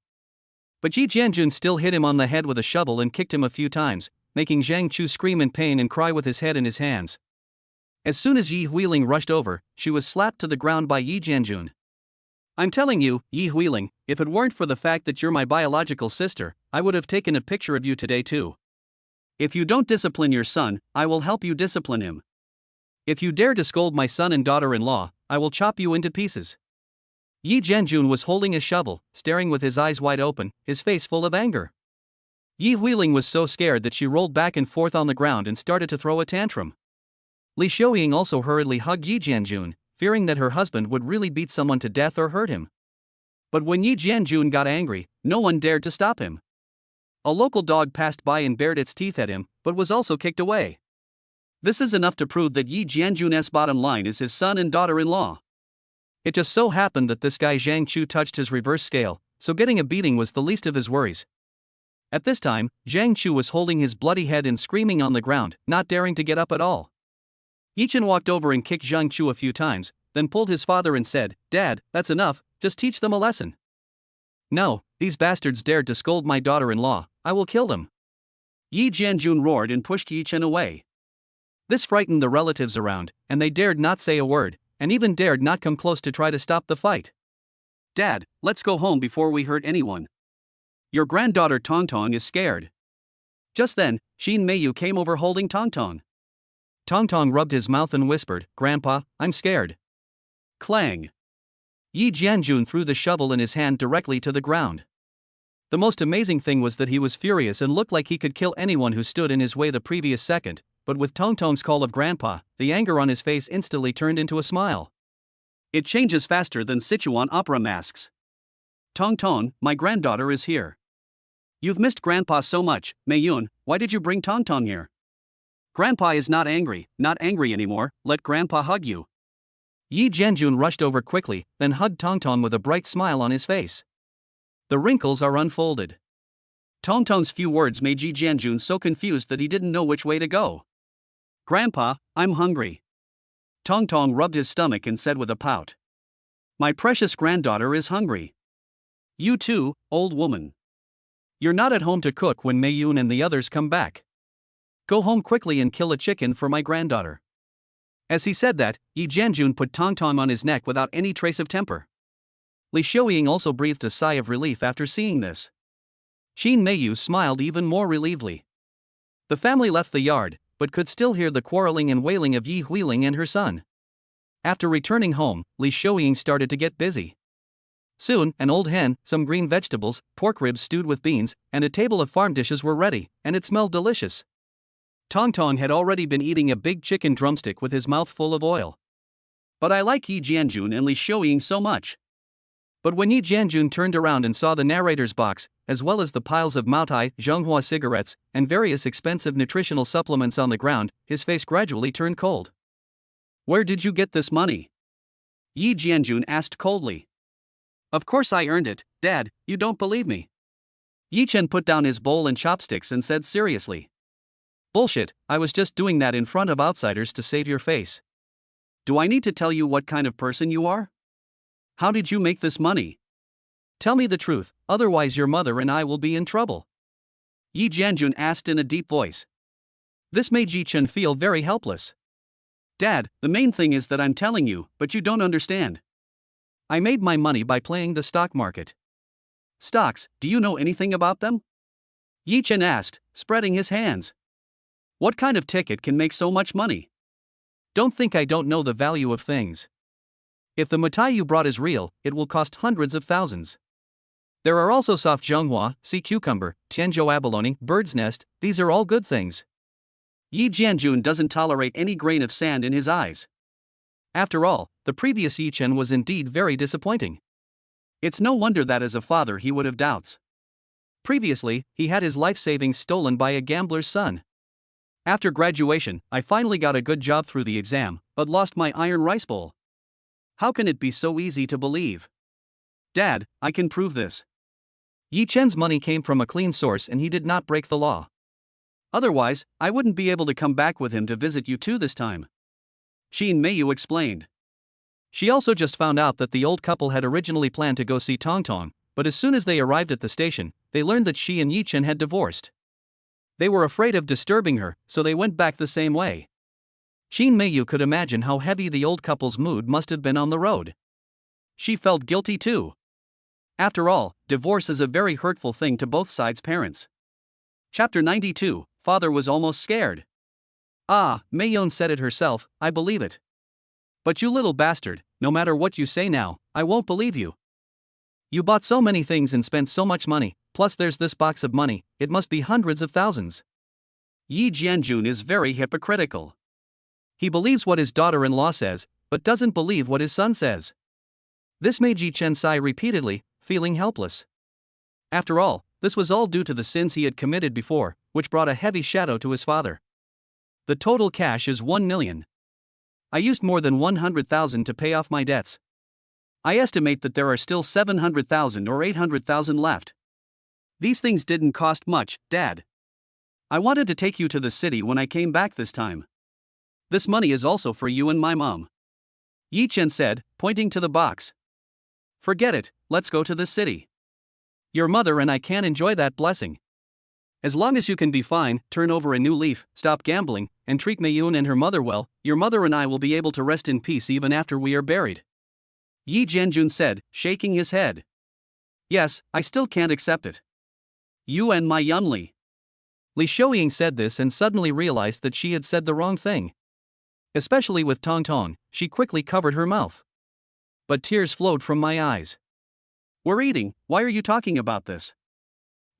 But Yi Jianjun still hit him on the head with a shovel and kicked him a few times, making Zhang Chu scream in pain and cry with his head in his hands. As soon as Yi Huiling rushed over, she was slapped to the ground by Yi Jianjun. I'm telling you, Yi Huiling, if it weren't for the fact that you're my biological sister, I would have taken a picture of you today too. If you don't discipline your son, I will help you discipline him. If you dare to scold my son and daughter-in-law, I will chop you into pieces. Yi Jianjun was holding his shovel, staring with his eyes wide open, his face full of anger. Yi Huiling was so scared that she rolled back and forth on the ground and started to throw a tantrum. Li Xiaoying also hurriedly hugged Yi Jianjun, fearing that her husband would really beat someone to death or hurt him. But when Yi Jianjun got angry, no one dared to stop him. A local dog passed by and bared its teeth at him, but was also kicked away. This is enough to prove that Yi Jianjun's bottom line is his son and daughter-in-law. It just so happened that this guy Zhang Chu touched his reverse scale, so getting a beating was the least of his worries. At this time, Zhang Chu was holding his bloody head and screaming on the ground, not daring to get up at all. Yi Chen walked over and kicked Zhang Chu a few times, then pulled his father and said, "Dad, that's enough, just teach them a lesson." "No, these bastards dared to scold my daughter-in-law, I will kill them." Yi Jianjun roared and pushed Yi Chen away. This frightened the relatives around, and they dared not say a word, and even dared not come close to try to stop the fight. "Dad, let's go home before we hurt anyone. Your granddaughter Tongtong is scared." Just then, Qin Meiyu came over holding Tongtong. Tongtong rubbed his mouth and whispered, "Grandpa, I'm scared." Clang! Yi Jianjun threw the shovel in his hand directly to the ground. The most amazing thing was that he was furious and looked like he could kill anyone who stood in his way the previous second, but with Tongtong's call of "Grandpa," the anger on his face instantly turned into a smile. It changes faster than Sichuan opera masks. "Tongtong, my granddaughter is here. You've missed Grandpa so much, Meiyun, why did you bring Tongtong here? Grandpa is not angry anymore, let Grandpa hug you." Yi Jianjun rushed over quickly, then hugged Tongtong with a bright smile on his face. The wrinkles are unfolded. Tongtong's few words made Yi Jianjun so confused that he didn't know which way to go. "Grandpa, I'm hungry." Tongtong rubbed his stomach and said with a pout, "My precious granddaughter is hungry. You too, old woman. You're not at home to cook when Mayun and the others come back. Go home quickly and kill a chicken for my granddaughter. As he said that, Yi Jianjun put Tong Tong on his neck without any trace of temper. Li Xiaoying also breathed a sigh of relief after seeing this. Qin Meiyu smiled even more relievedly. The family left the yard, but could still hear the quarreling and wailing of Yi Huiling and her son. After returning home, Li Xiaoying started to get busy. Soon, an old hen, some green vegetables, pork ribs stewed with beans, and a table of farm dishes were ready, and it smelled delicious. Tong Tong had already been eating a big chicken drumstick with his mouth full of oil. But I like Yi Jianjun and Li Xiaoying so much. But when Yi Jianjun turned around and saw the narrator's box, as well as the piles of Maotai, Zhonghua cigarettes, and various expensive nutritional supplements on the ground, his face gradually turned cold. Where did you get this money? Yi Jianjun asked coldly. Of course I earned it, Dad, you don't believe me. Yi Chen put down his bowl and chopsticks and said seriously. Bullshit, I was just doing that in front of outsiders to save your face. Do I need to tell you what kind of person you are? How did you make this money? Tell me the truth, otherwise your mother and I will be in trouble. Yi Jianjun asked in a deep voice. This made Yi Chen feel very helpless. Dad, the main thing is that I'm telling you, but you don't understand. I made my money by playing the stock market. Stocks, do you know anything about them? Yi Chen asked, spreading his hands. What kind of ticket can make so much money? Don't think I don't know the value of things. If the Matai you brought is real, it will cost hundreds of thousands. There are also soft zhonghua, sea cucumber, tianzhou abalone, bird's nest, these are all good things. Yi Jianjun doesn't tolerate any grain of sand in his eyes. After all, the previous Yi Chen was indeed very disappointing. It's no wonder that as a father he would have doubts. Previously, he had his life savings stolen by a gambler's son. After graduation, I finally got a good job through the exam, but lost my iron rice bowl. How can it be so easy to believe? Dad, I can prove this. Yi Chen's money came from a clean source and he did not break the law. Otherwise, I wouldn't be able to come back with him to visit you too this time. Qin Meiyu explained. She also just found out that the old couple had originally planned to go see Tong Tong, but as soon as they arrived at the station, they learned that she and Yi Chen had divorced. They were afraid of disturbing her, so they went back the same way. Qin Meiyu could imagine how heavy the old couple's mood must have been on the road. She felt guilty too. After all, divorce is a very hurtful thing to both sides' parents. Chapter 92, Father was almost scared. Ah, Mayun said it herself, I believe it. But you little bastard, no matter what you say now, I won't believe you. You bought so many things and spent so much money, plus there's this box of money, it must be hundreds of thousands. Yi Jianjun is very hypocritical. He believes what his daughter-in-law says, but doesn't believe what his son says. This made Yi Chen sigh repeatedly, feeling helpless. After all, this was all due to the sins he had committed before, which brought a heavy shadow to his father. The total cash is 1 million. I used more than 100,000 to pay off my debts. I estimate that there are still 700,000 or 800,000 left. These things didn't cost much, Dad. I wanted to take you to the city when I came back this time. This money is also for you and my mom. Yi Chen said, pointing to the box. Forget it, let's go to the city. Your mother and I can enjoy that blessing. As long as you can be fine, turn over a new leaf, stop gambling, and treat Mayun and her mother well, your mother and I will be able to rest in peace even after we are buried. Yi Jianjun said, shaking his head. Yes, I still can't accept it. You and my Yunli. Li Xiaoying said this and suddenly realized that she had said the wrong thing. Especially with Tong Tong, she quickly covered her mouth. But tears flowed from my eyes. We're eating, why are you talking about this?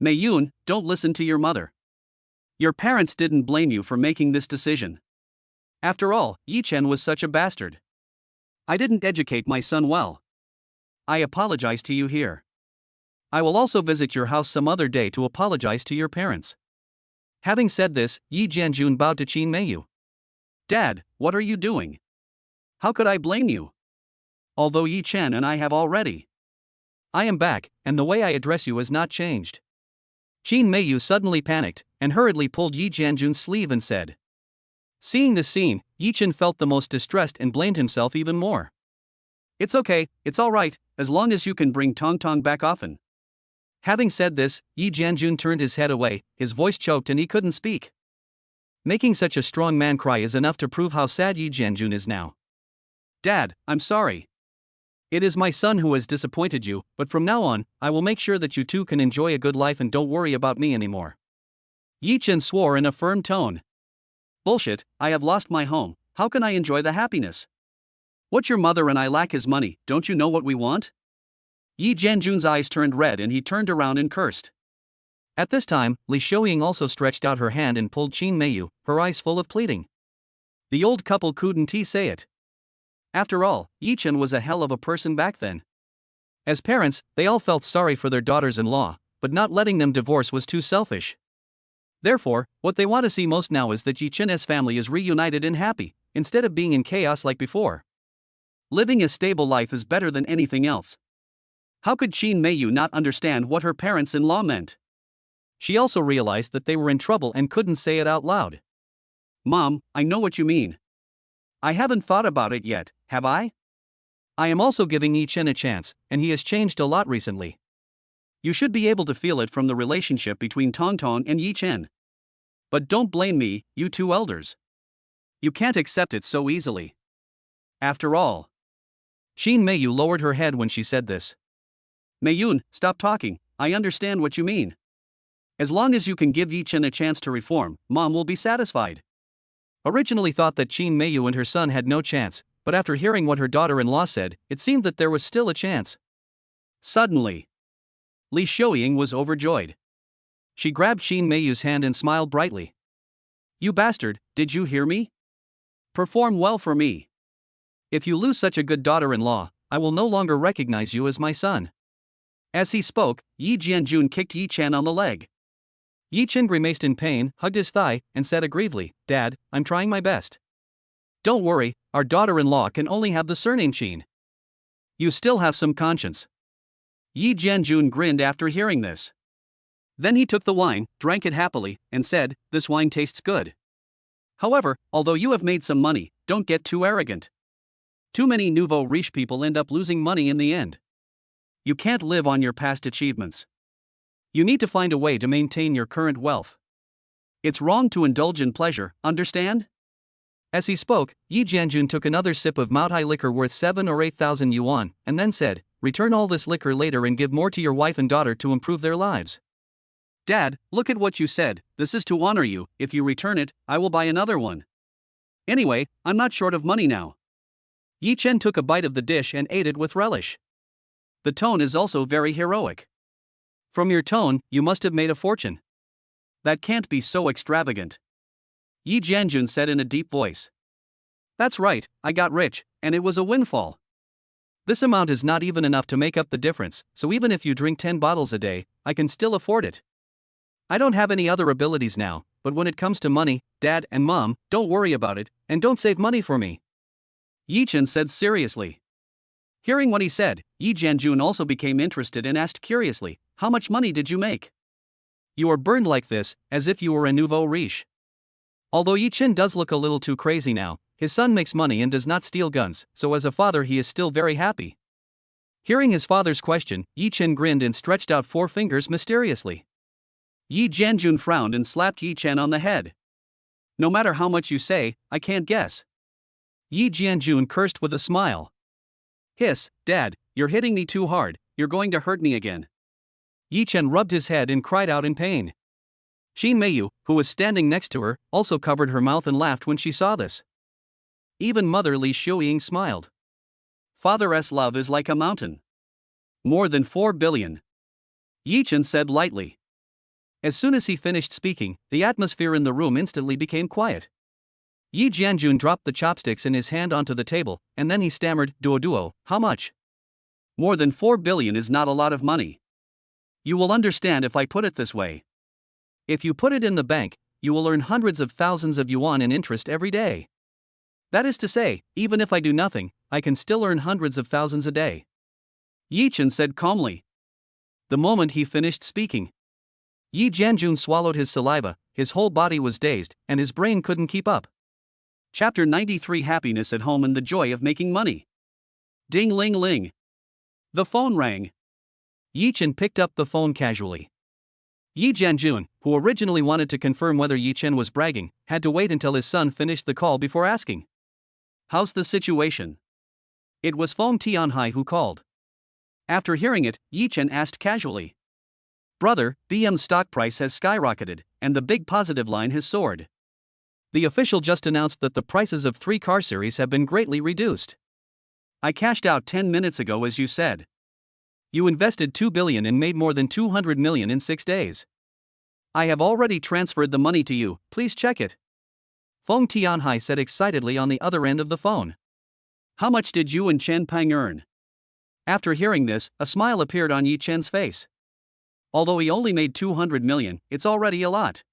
Mayun, don't listen to your mother. Your parents didn't blame you for making this decision. After all, Yi Chen was such a bastard. I didn't educate my son well. I apologize to you here. I will also visit your house some other day to apologize to your parents. Having said this, Yi Jianjun bowed to Qin Meiyu. Dad, what are you doing? How could I blame you? Although Yi Chen and I have already. I am back, and the way I address you has not changed. Qin Meiyu suddenly panicked, and hurriedly pulled Yi Jianjun's sleeve and said. Seeing this scene, Yi Chen felt the most distressed and blamed himself even more. It's okay, it's alright, as long as you can bring Tong Tong back often. Having said this, Yi Jianjun turned his head away, his voice choked and he couldn't speak. Making such a strong man cry is enough to prove how sad Yi Jianjun is now. Dad, I'm sorry. It is my son who has disappointed you, but from now on, I will make sure that you two can enjoy a good life and don't worry about me anymore. Yi Chen swore in a firm tone. Bullshit, I have lost my home, how can I enjoy the happiness? What your mother and I lack is money, don't you know what we want? Yi Jianjun's eyes turned red and he turned around and cursed. At this time, Li Xiuying also stretched out her hand and pulled Qin Meiyu, her eyes full of pleading. The old couple couldn't say it. After all, Yi Chen was a hell of a person back then. As parents, they all felt sorry for their daughters-in-law, but not letting them divorce was too selfish. Therefore, what they want to see most now is that Yi Chen's family is reunited and happy, instead of being in chaos like before. Living a stable life is better than anything else. How could Qin Meiyu not understand what her parents-in-law meant? She also realized that they were in trouble and couldn't say it out loud. Mom, I know what you mean. I haven't thought about it yet, have I? I am also giving Yi Chen a chance, and he has changed a lot recently. You should be able to feel it from the relationship between Tongtong and Yi Chen. But don't blame me, you two elders. You can't accept it so easily. After all. Qin Meiyu lowered her head when she said this. Meiyun, stop talking, I understand what you mean. As long as you can give Yi Chen a chance to reform, Mom will be satisfied. Originally thought that Qin Meiyu and her son had no chance, but after hearing what her daughter-in-law said, it seemed that there was still a chance. Suddenly, Li Xiuying was overjoyed. She grabbed Qin Meiyu's hand and smiled brightly. You bastard, did you hear me? Perform well for me. If you lose such a good daughter-in-law, I will no longer recognize you as my son. As he spoke, Yi Jianjun kicked Yi Chen on the leg. Yi Chen grimaced in pain, hugged his thigh, and said aggrievedly, Dad, I'm trying my best. Don't worry, our daughter-in-law can only have the surname Qin. You still have some conscience. Yi Jianjun grinned after hearing this. Then he took the wine, drank it happily, and said, this wine tastes good. However, although you have made some money, don't get too arrogant. Too many nouveau riche people end up losing money in the end. You can't live on your past achievements. You need to find a way to maintain your current wealth. It's wrong to indulge in pleasure, understand? As he spoke, Yi Jianjun took another sip of Maotai liquor worth 7 or 8,000 yuan, and then said, return all this liquor later and give more to your wife and daughter to improve their lives. Dad, look at what you said, this is to honor you, if you return it, I will buy another one. Anyway, I'm not short of money now. Yi Chen took a bite of the dish and ate it with relish. The tone is also very heroic. From your tone, you must have made a fortune. That can't be so extravagant. Yi Jianjun said in a deep voice. That's right, I got rich, and it was a windfall. This amount is not even enough to make up the difference, so even if you drink 10 bottles a day, I can still afford it. I don't have any other abilities now, but when it comes to money, Dad and Mom, don't worry about it, and don't save money for me. Yi Chen said seriously. Hearing what he said, Yi Jianjun also became interested and asked curiously, how much money did you make? You are burned like this, as if you were a nouveau riche. Although Yi Chen does look a little too crazy now, his son makes money and does not steal guns, so as a father he is still very happy. Hearing his father's question, Yi Chen grinned and stretched out 4 fingers mysteriously. Yi Jianjun frowned and slapped Yi Chen on the head. No matter how much you say, I can't guess. Yi Jianjun cursed with a smile. Hiss, Dad, you're hitting me too hard, you're going to hurt me again. Yi Chen rubbed his head and cried out in pain. Qin Meiyu, who was standing next to her, also covered her mouth and laughed when she saw this. Even Mother Li Xiuying smiled. Father's love is like a mountain. More than 4 billion. Yi Chen said lightly. As soon as he finished speaking, the atmosphere in the room instantly became quiet. Yi Jianjun dropped the chopsticks in his hand onto the table, and then he stammered, Duo, how much? More than 4 billion is not a lot of money. You will understand if I put it this way. If you put it in the bank, you will earn hundreds of thousands of yuan in interest every day. That is to say, even if I do nothing, I can still earn hundreds of thousands a day. Yi Chen said calmly. The moment he finished speaking, Yi Jianjun swallowed his saliva, his whole body was dazed, and his brain couldn't keep up. Chapter 93 Happiness at Home and the Joy of Making Money. Ding ling ling. The phone rang. Yi Chen picked up the phone casually. Yi Jianjun, who originally wanted to confirm whether Yi Chen was bragging, had to wait until his son finished the call before asking. How's the situation? It was Feng Tianhai who called. After hearing it, Yi Chen asked casually. Brother, BM's stock price has skyrocketed, and the big positive line has soared. The official just announced that the prices of 3 car series have been greatly reduced. I cashed out 10 minutes ago as you said. You invested 2 billion and made more than 200 million in 6 days. I have already transferred the money to you, please check it. Feng Tianhai said excitedly on the other end of the phone. How much did you and Chen Pang earn? After hearing this, a smile appeared on Yi Chen's face. Although he only made 200 million, it's already a lot.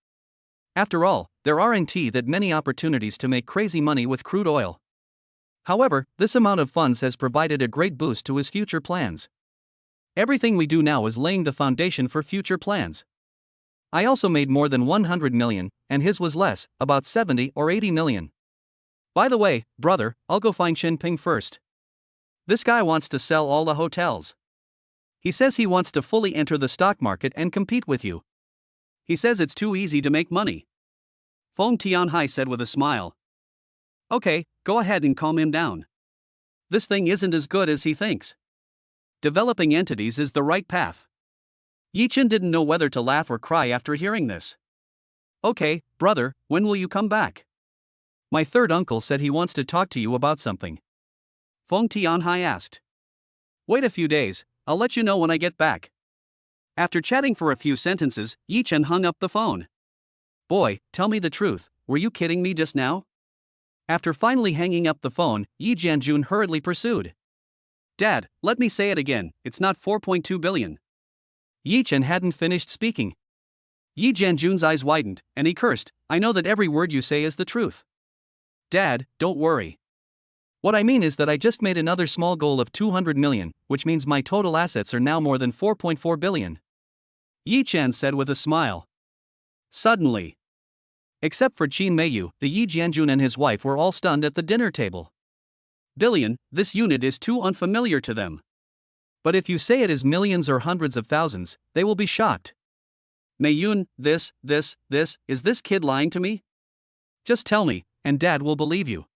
After all, there aren't that many opportunities to make crazy money with crude oil. However, this amount of funds has provided a great boost to his future plans. Everything we do now is laying the foundation for future plans. I also made more than 100 million, and his was less, about 70 or 80 million. By the way, brother, I'll go find Shin Ping first. This guy wants to sell all the hotels. He says he wants to fully enter the stock market and compete with you. He says it's too easy to make money. Feng Tianhai said with a smile. Okay, go ahead and calm him down. This thing isn't as good as he thinks. Developing entities is the right path. Yi Chen didn't know whether to laugh or cry after hearing this. Okay, brother, when will you come back? My third uncle said he wants to talk to you about something. Feng Tianhai asked. Wait a few days, I'll let you know when I get back. After chatting for a few sentences, Yi Chen hung up the phone. Boy, tell me the truth, were you kidding me just now? After finally hanging up the phone, Yi Jianjun hurriedly pursued. Dad, let me say it again, it's not 4.2 billion. Yi Chen hadn't finished speaking. Yi Jianjun's eyes widened, and he cursed, I know that every word you say is the truth. Dad, don't worry. What I mean is that I just made another small goal of 200 million, which means my total assets are now more than 4.4 billion. Yi Chen said with a smile. Suddenly. Except for Qin Meiyu, the Yi Jianjun and his wife were all stunned at the dinner table. Billion, this unit is too unfamiliar to them. But if you say it is millions or hundreds of thousands, they will be shocked. Meiyun, is this kid lying to me? Just tell me, and Dad will believe you.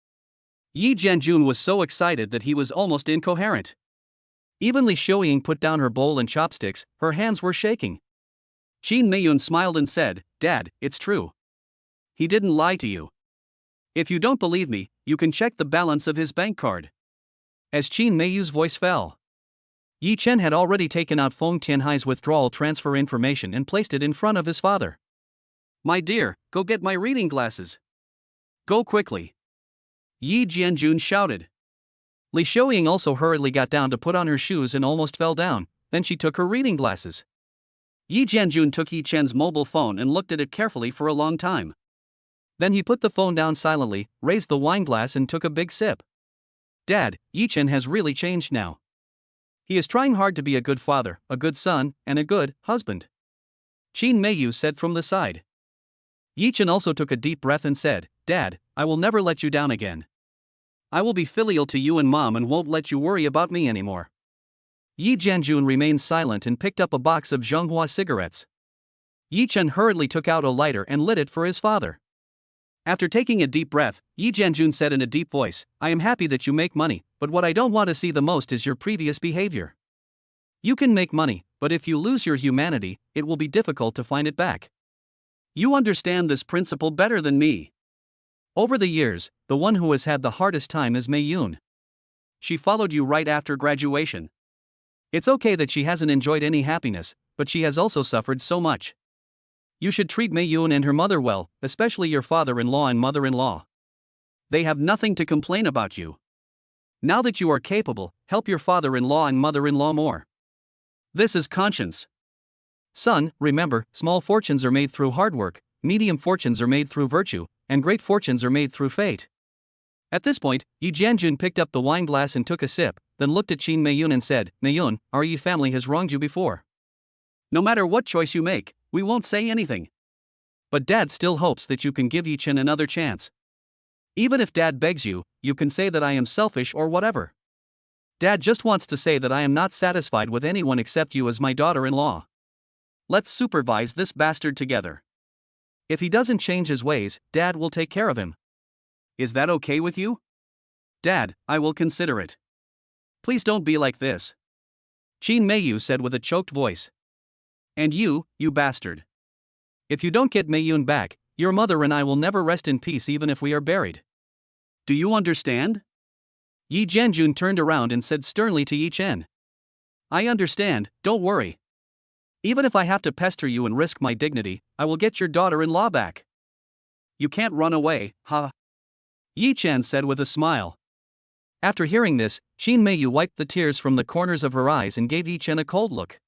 Yi Jianjun was so excited that he was almost incoherent. Even Li Xiuying put down her bowl and chopsticks, her hands were shaking. Qin Meiyun smiled and said, Dad, it's true. He didn't lie to you. If you don't believe me, you can check the balance of his bank card. As Qin Meiyu's voice fell, Yi Chen had already taken out Feng Tianhai's withdrawal transfer information and placed it in front of his father. My dear, go get my reading glasses. Go quickly. Yi Jianjun shouted. Li Xiuying also hurriedly got down to put on her shoes and almost fell down, then she took her reading glasses. Yi Jianjun took Yi Chen's mobile phone and looked at it carefully for a long time. Then he put the phone down silently, raised the wine glass and took a big sip. Dad, Yi Chen has really changed now. He is trying hard to be a good father, a good son, and a good husband. Qin Meiyu said from the side. Yi Chen also took a deep breath and said, Dad, I will never let you down again. I will be filial to you and Mom and won't let you worry about me anymore. Yi Jianjun remained silent and picked up a box of Zhonghua cigarettes. Yi Chen hurriedly took out a lighter and lit it for his father. After taking a deep breath, Yi Jianjun said in a deep voice, I am happy that you make money, but what I don't want to see the most is your previous behavior. You can make money, but if you lose your humanity, it will be difficult to find it back. You understand this principle better than me. Over the years, the one who has had the hardest time is Meiyun. She followed you right after graduation. It's okay that she hasn't enjoyed any happiness, but she has also suffered so much. You should treat Meiyun and her mother well, especially your father-in-law and mother-in-law. They have nothing to complain about you. Now that you are capable, help your father-in-law and mother-in-law more. This is conscience. Son, remember, small fortunes are made through hard work, medium fortunes are made through virtue, and great fortunes are made through fate. At this point, Yi Jianjun picked up the wine glass and took a sip, then looked at Qin Meiyun and said, Meiyun, our Yi family has wronged you before. No matter what choice you make, we won't say anything. But Dad still hopes that you can give Yi Chen another chance. Even if Dad begs you, you can say that I am selfish or whatever. Dad just wants to say that I am not satisfied with anyone except you as my daughter-in-law. Let's supervise this bastard together. If he doesn't change his ways, Dad will take care of him. Is that okay with you? Dad, I will consider it. Please don't be like this. Jin Meiyu said with a choked voice. And you bastard. If you don't get Meiyun back, your mother and I will never rest in peace even if we are buried. Do you understand? Yi Jianjun turned around and said sternly to Yi Chen. I understand, don't worry. Even if I have to pester you and risk my dignity, I will get your daughter-in-law back. You can't run away, huh? Yi Chen said with a smile. After hearing this, Jin Meiyu wiped the tears from the corners of her eyes and gave Yi Chen a cold look.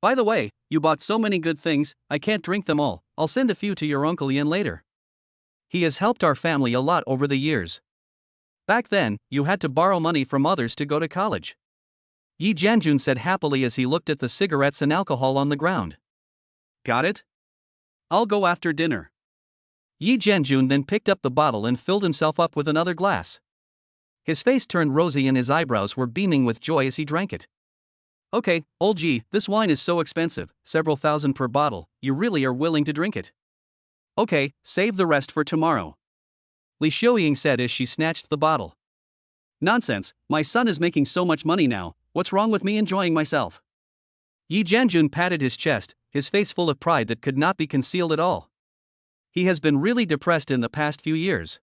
By the way, you bought so many good things, I can't drink them all. I'll send a few to your Uncle Yan later. He has helped our family a lot over the years. Back then, you had to borrow money from others to go to college. Yi Jianjun said happily as he looked at the cigarettes and alcohol on the ground. Got it? I'll go after dinner. Yi Jianjun then picked up the bottle and filled himself up with another glass. His face turned rosy and his eyebrows were beaming with joy as he drank it. Okay, old Yi, this wine is so expensive, several thousand per bottle, you really are willing to drink it? Okay, save the rest for tomorrow. Li Xiuying said as she snatched the bottle. Nonsense, my son is making so much money now, what's wrong with me enjoying myself? Yi Jianjun patted his chest, his face full of pride that could not be concealed at all. He has been really depressed in the past few years.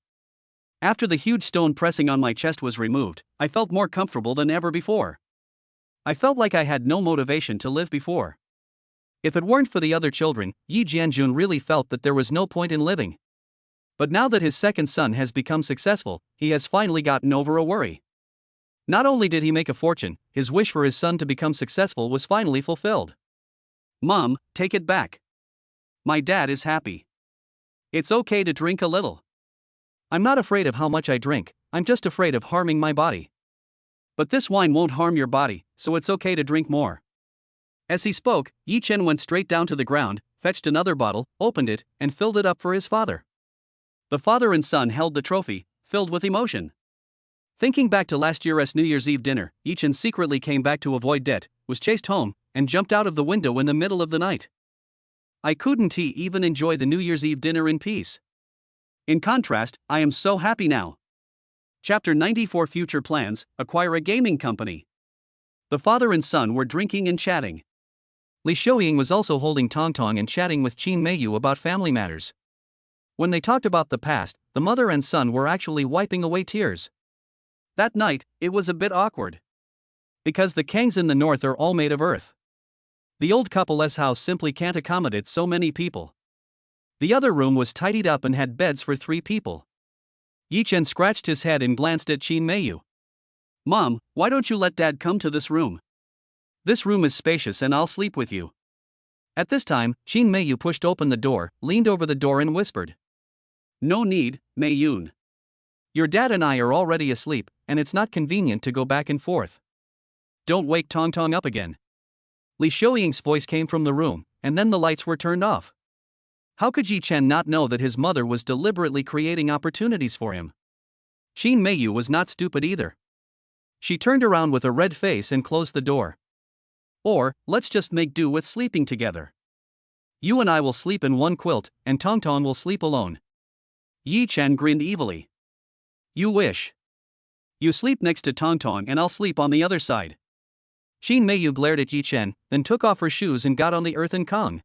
After the huge stone pressing on my chest was removed, I felt more comfortable than ever before. I felt like I had no motivation to live before. If it weren't for the other children, Yi Jianjun really felt that there was no point in living. But now that his second son has become successful, he has finally gotten over a worry. Not only did he make a fortune, his wish for his son to become successful was finally fulfilled. Mom, take it back. My dad is happy. It's okay to drink a little. I'm not afraid of how much I drink, I'm just afraid of harming my body. But this wine won't harm your body, so it's okay to drink more. As he spoke, Yi Chen went straight down to the ground, fetched another bottle, opened it, and filled it up for his father. The father and son held the trophy, filled with emotion. Thinking back to last year's New Year's Eve dinner, Yi Chen secretly came back to avoid debt, was chased home, and jumped out of the window in the middle of the night. I couldn't even enjoy the New Year's Eve dinner in peace. In contrast, I am so happy now. Chapter 94 Future Plans, Acquire a Gaming Company. The father and son were drinking and chatting. Li Xiuying was also holding Tongtong and chatting with Jin Meiyu about family matters. When they talked about the past, the mother and son were actually wiping away tears. That night, it was a bit awkward. Because the Kangs in the north are all made of earth. The old couple's house simply can't accommodate so many people. The other room was tidied up and had beds for 3 people. Yi Chen scratched his head and glanced at Jin Meiyu. Mom, why don't you let Dad come to this room? This room is spacious and I'll sleep with you. At this time, Jin Meiyu pushed open the door, leaned over the door and whispered. No need, Meiyun. Your dad and I are already asleep, and it's not convenient to go back and forth. Don't wake Tongtong up again. Li Xiuying's voice came from the room, and then the lights were turned off. How could Yi Chen not know that his mother was deliberately creating opportunities for him? Jin Meiyu was not stupid either. She turned around with a red face and closed the door. Or, let's just make do with sleeping together. You and I will sleep in one quilt, and Tongtong will sleep alone. Yi Chen grinned evilly. You wish. You sleep next to Tongtong and I'll sleep on the other side. Jin Meiyu glared at Yi Chen, then took off her shoes and got on the earthen Kong.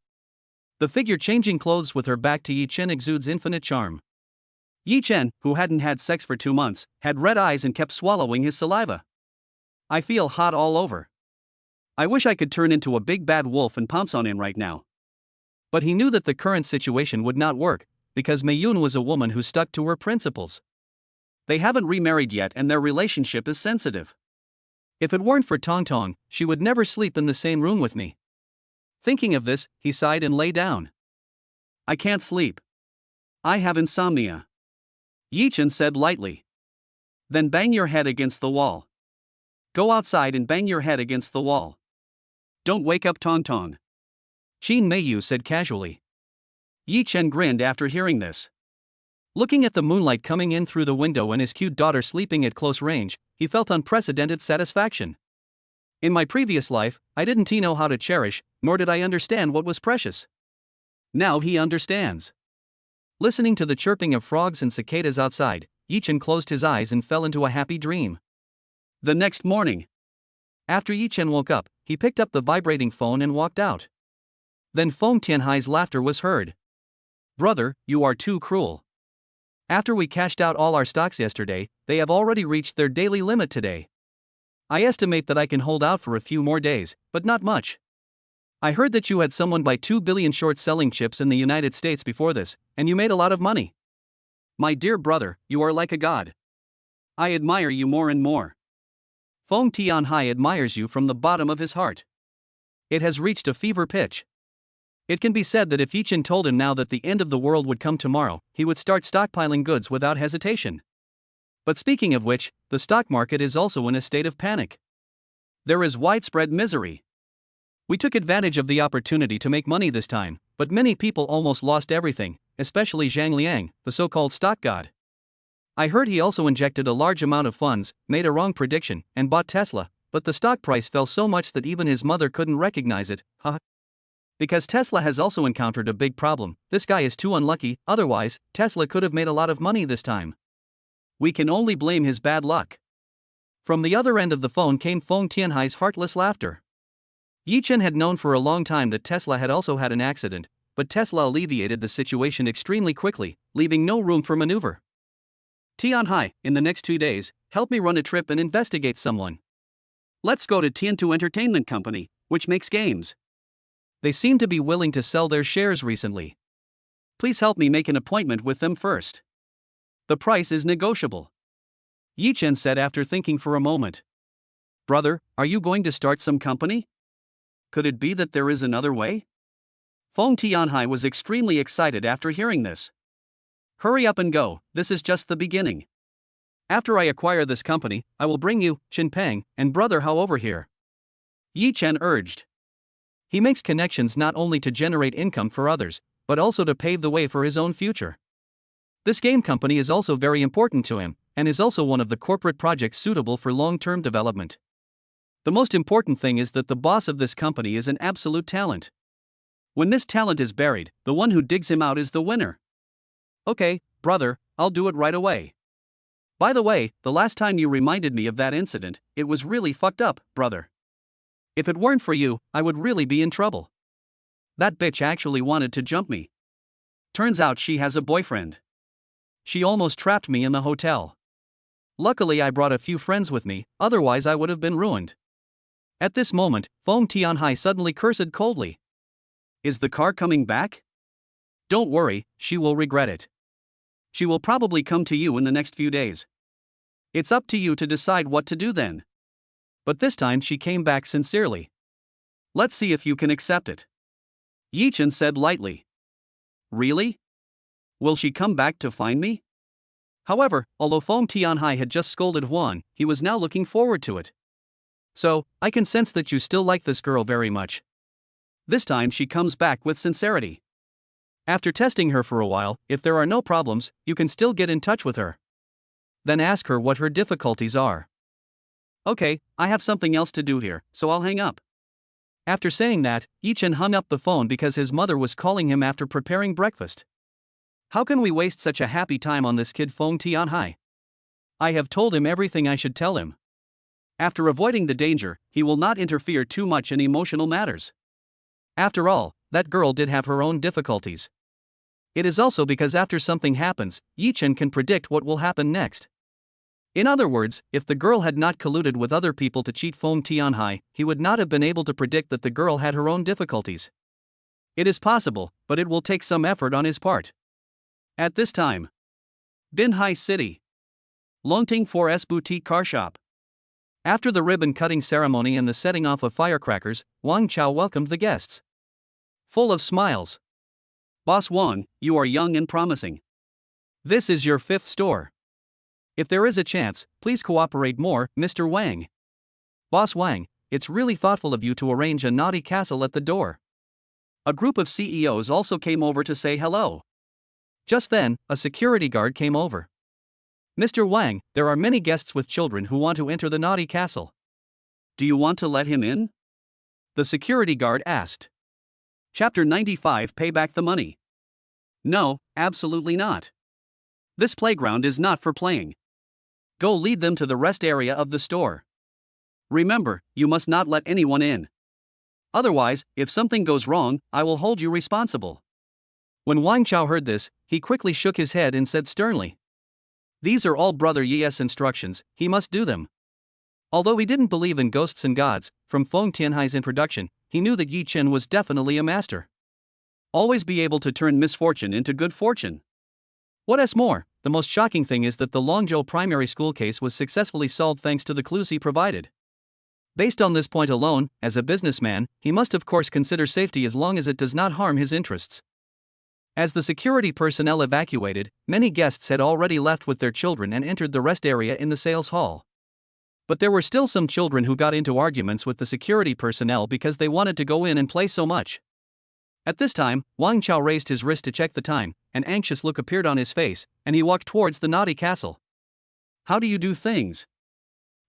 The figure changing clothes with her back to Yi Chen exudes infinite charm. Yi Chen, who hadn't had sex for 2 months, had red eyes and kept swallowing his saliva. I feel hot all over. I wish I could turn into a big bad wolf and pounce on him right now. But he knew that the current situation would not work, because Meiyun was a woman who stuck to her principles. They haven't remarried yet and their relationship is sensitive. If it weren't for Tongtong, she would never sleep in the same room with me. Thinking of this, he sighed and lay down. I can't sleep. I have insomnia. Yi Chen said lightly. Then bang your head against the wall. Go outside and bang your head against the wall. Don't wake up Tongtong. Jin Meiyu said casually. Yi Chen grinned after hearing this. Looking at the moonlight coming in through the window and his cute daughter sleeping at close range, he felt unprecedented satisfaction. In my previous life, I didn't know how to cherish, nor did I understand what was precious. Now he understands. Listening to the chirping of frogs and cicadas outside, Yichen closed his eyes and fell into a happy dream. The next morning, after Yichen woke up, he picked up the vibrating phone and walked out. Then Feng Tianhai's laughter was heard. "Brother, you are too cruel. After we cashed out all our stocks yesterday, they have already reached their daily limit today. I estimate that I can hold out for a few more days, but not much. I heard that you had someone buy 2 billion short-selling chips in the United States before this, and you made a lot of money. My dear brother, you are like a god. I admire you more and more." Feng Tianhai admires you from the bottom of his heart. It has reached a fever pitch. It can be said that if Yichen told him now that the end of the world would come tomorrow, he would start stockpiling goods without hesitation. But speaking of which, the stock market is also in a state of panic. There is widespread misery. We took advantage of the opportunity to make money this time, but many people almost lost everything, especially Zhang Liang, the so-called stock god. I heard he also injected a large amount of funds, made a wrong prediction, and bought Tesla, but the stock price fell so much that even his mother couldn't recognize it. Because Tesla has also encountered a big problem. This guy is too unlucky, otherwise, Tesla could have made a lot of money this time. We can only blame his bad luck. From the other end of the phone came Feng Tianhai's heartless laughter. Yichen had known for a long time that Tesla had also had an accident, but Tesla alleviated the situation extremely quickly, leaving no room for maneuver. "Tianhai, in the next 2 days, help me run a trip and investigate someone. Let's go to Tiantu Entertainment Company, which makes games. They seem to be willing to sell their shares recently. Please help me make an appointment with them first. The price is negotiable." Yichen said after thinking for a moment. "Brother, are you going to start some company? Could it be that there is another way?" Feng Tianhai was extremely excited after hearing this. "Hurry up and go, this is just the beginning. After I acquire this company, I will bring you, Peng, and brother Hao over here," Yichen urged. He makes connections not only to generate income for others, but also to pave the way for his own future. This game company is also very important to him, and is also one of the corporate projects suitable for long-term development. The most important thing is that the boss of this company is an absolute talent. When this talent is buried, the one who digs him out is the winner. "Okay, brother, I'll do it right away. By the way, the last time you reminded me of that incident, it was really fucked up, brother. If it weren't for you, I would really be in trouble. That bitch actually wanted to jump me. Turns out she has a boyfriend. She almost trapped me in the hotel. Luckily I brought a few friends with me, otherwise I would have been ruined." At this moment, Feng Tianhai suddenly cursed coldly. "Is the car coming back? Don't worry, she will regret it. She will probably come to you in the next few days. It's up to you to decide what to do then." But this time she came back sincerely. "Let's see if you can accept it," Yichen said lightly. "Really? Will she come back to find me?" However, although Feng Tianhai had just scolded Huan, he was now looking forward to it. "So, I can sense that you still like this girl very much. This time she comes back with sincerity. After testing her for a while, if there are no problems, you can still get in touch with her. Then ask her what her difficulties are. Okay, I have something else to do here, so I'll hang up." After saying that, Yichen hung up the phone because his mother was calling him after preparing breakfast. How can we waste such a happy time on this kid Feng Tianhai? I have told him everything I should tell him. After avoiding the danger, he will not interfere too much in emotional matters. After all, that girl did have her own difficulties. It is also because after something happens, Yichen can predict what will happen next. In other words, if the girl had not colluded with other people to cheat Feng Tianhai, he would not have been able to predict that the girl had her own difficulties. It is possible, but it will take some effort on his part. At this time, Binhai City, Longting 4S Boutique Car Shop. After the ribbon-cutting ceremony and the setting off of firecrackers, Wang Chao welcomed the guests. Full of smiles. "Boss Wang, you are young and promising. This is your 5th store. If there is a chance, please cooperate more, Mr. Wang. Boss Wang, it's really thoughtful of you to arrange a naughty castle at the door." A group of CEOs also came over to say hello. Just then, a security guard came over. "Mr. Wang, there are many guests with children who want to enter the naughty castle. Do you want to let him in?" The security guard asked. Chapter 95 Pay back the money. No, absolutely not. This playground is not for playing. Go lead them to the rest area of the store. Remember, you must not let anyone in. Otherwise, if something goes wrong, I will hold you responsible. When Wang Chao heard this, he quickly shook his head and said sternly, "These are all Brother Ye's instructions, he must do them." Although he didn't believe in ghosts and gods, from Feng Tianhai's introduction, he knew that Yi Chen was definitely a master. Always be able to turn misfortune into good fortune. What's more, the most shocking thing is that the Longzhou primary school case was successfully solved thanks to the clues he provided. Based on this point alone, as a businessman, he must of course consider safety as long as it does not harm his interests. As the security personnel evacuated, many guests had already left with their children and entered the rest area in the sales hall. But there were still some children who got into arguments with the security personnel because they wanted to go in and play so much. At this time, Wang Chao raised his wrist to check the time, an anxious look appeared on his face, and he walked towards the naughty castle. How do you do things?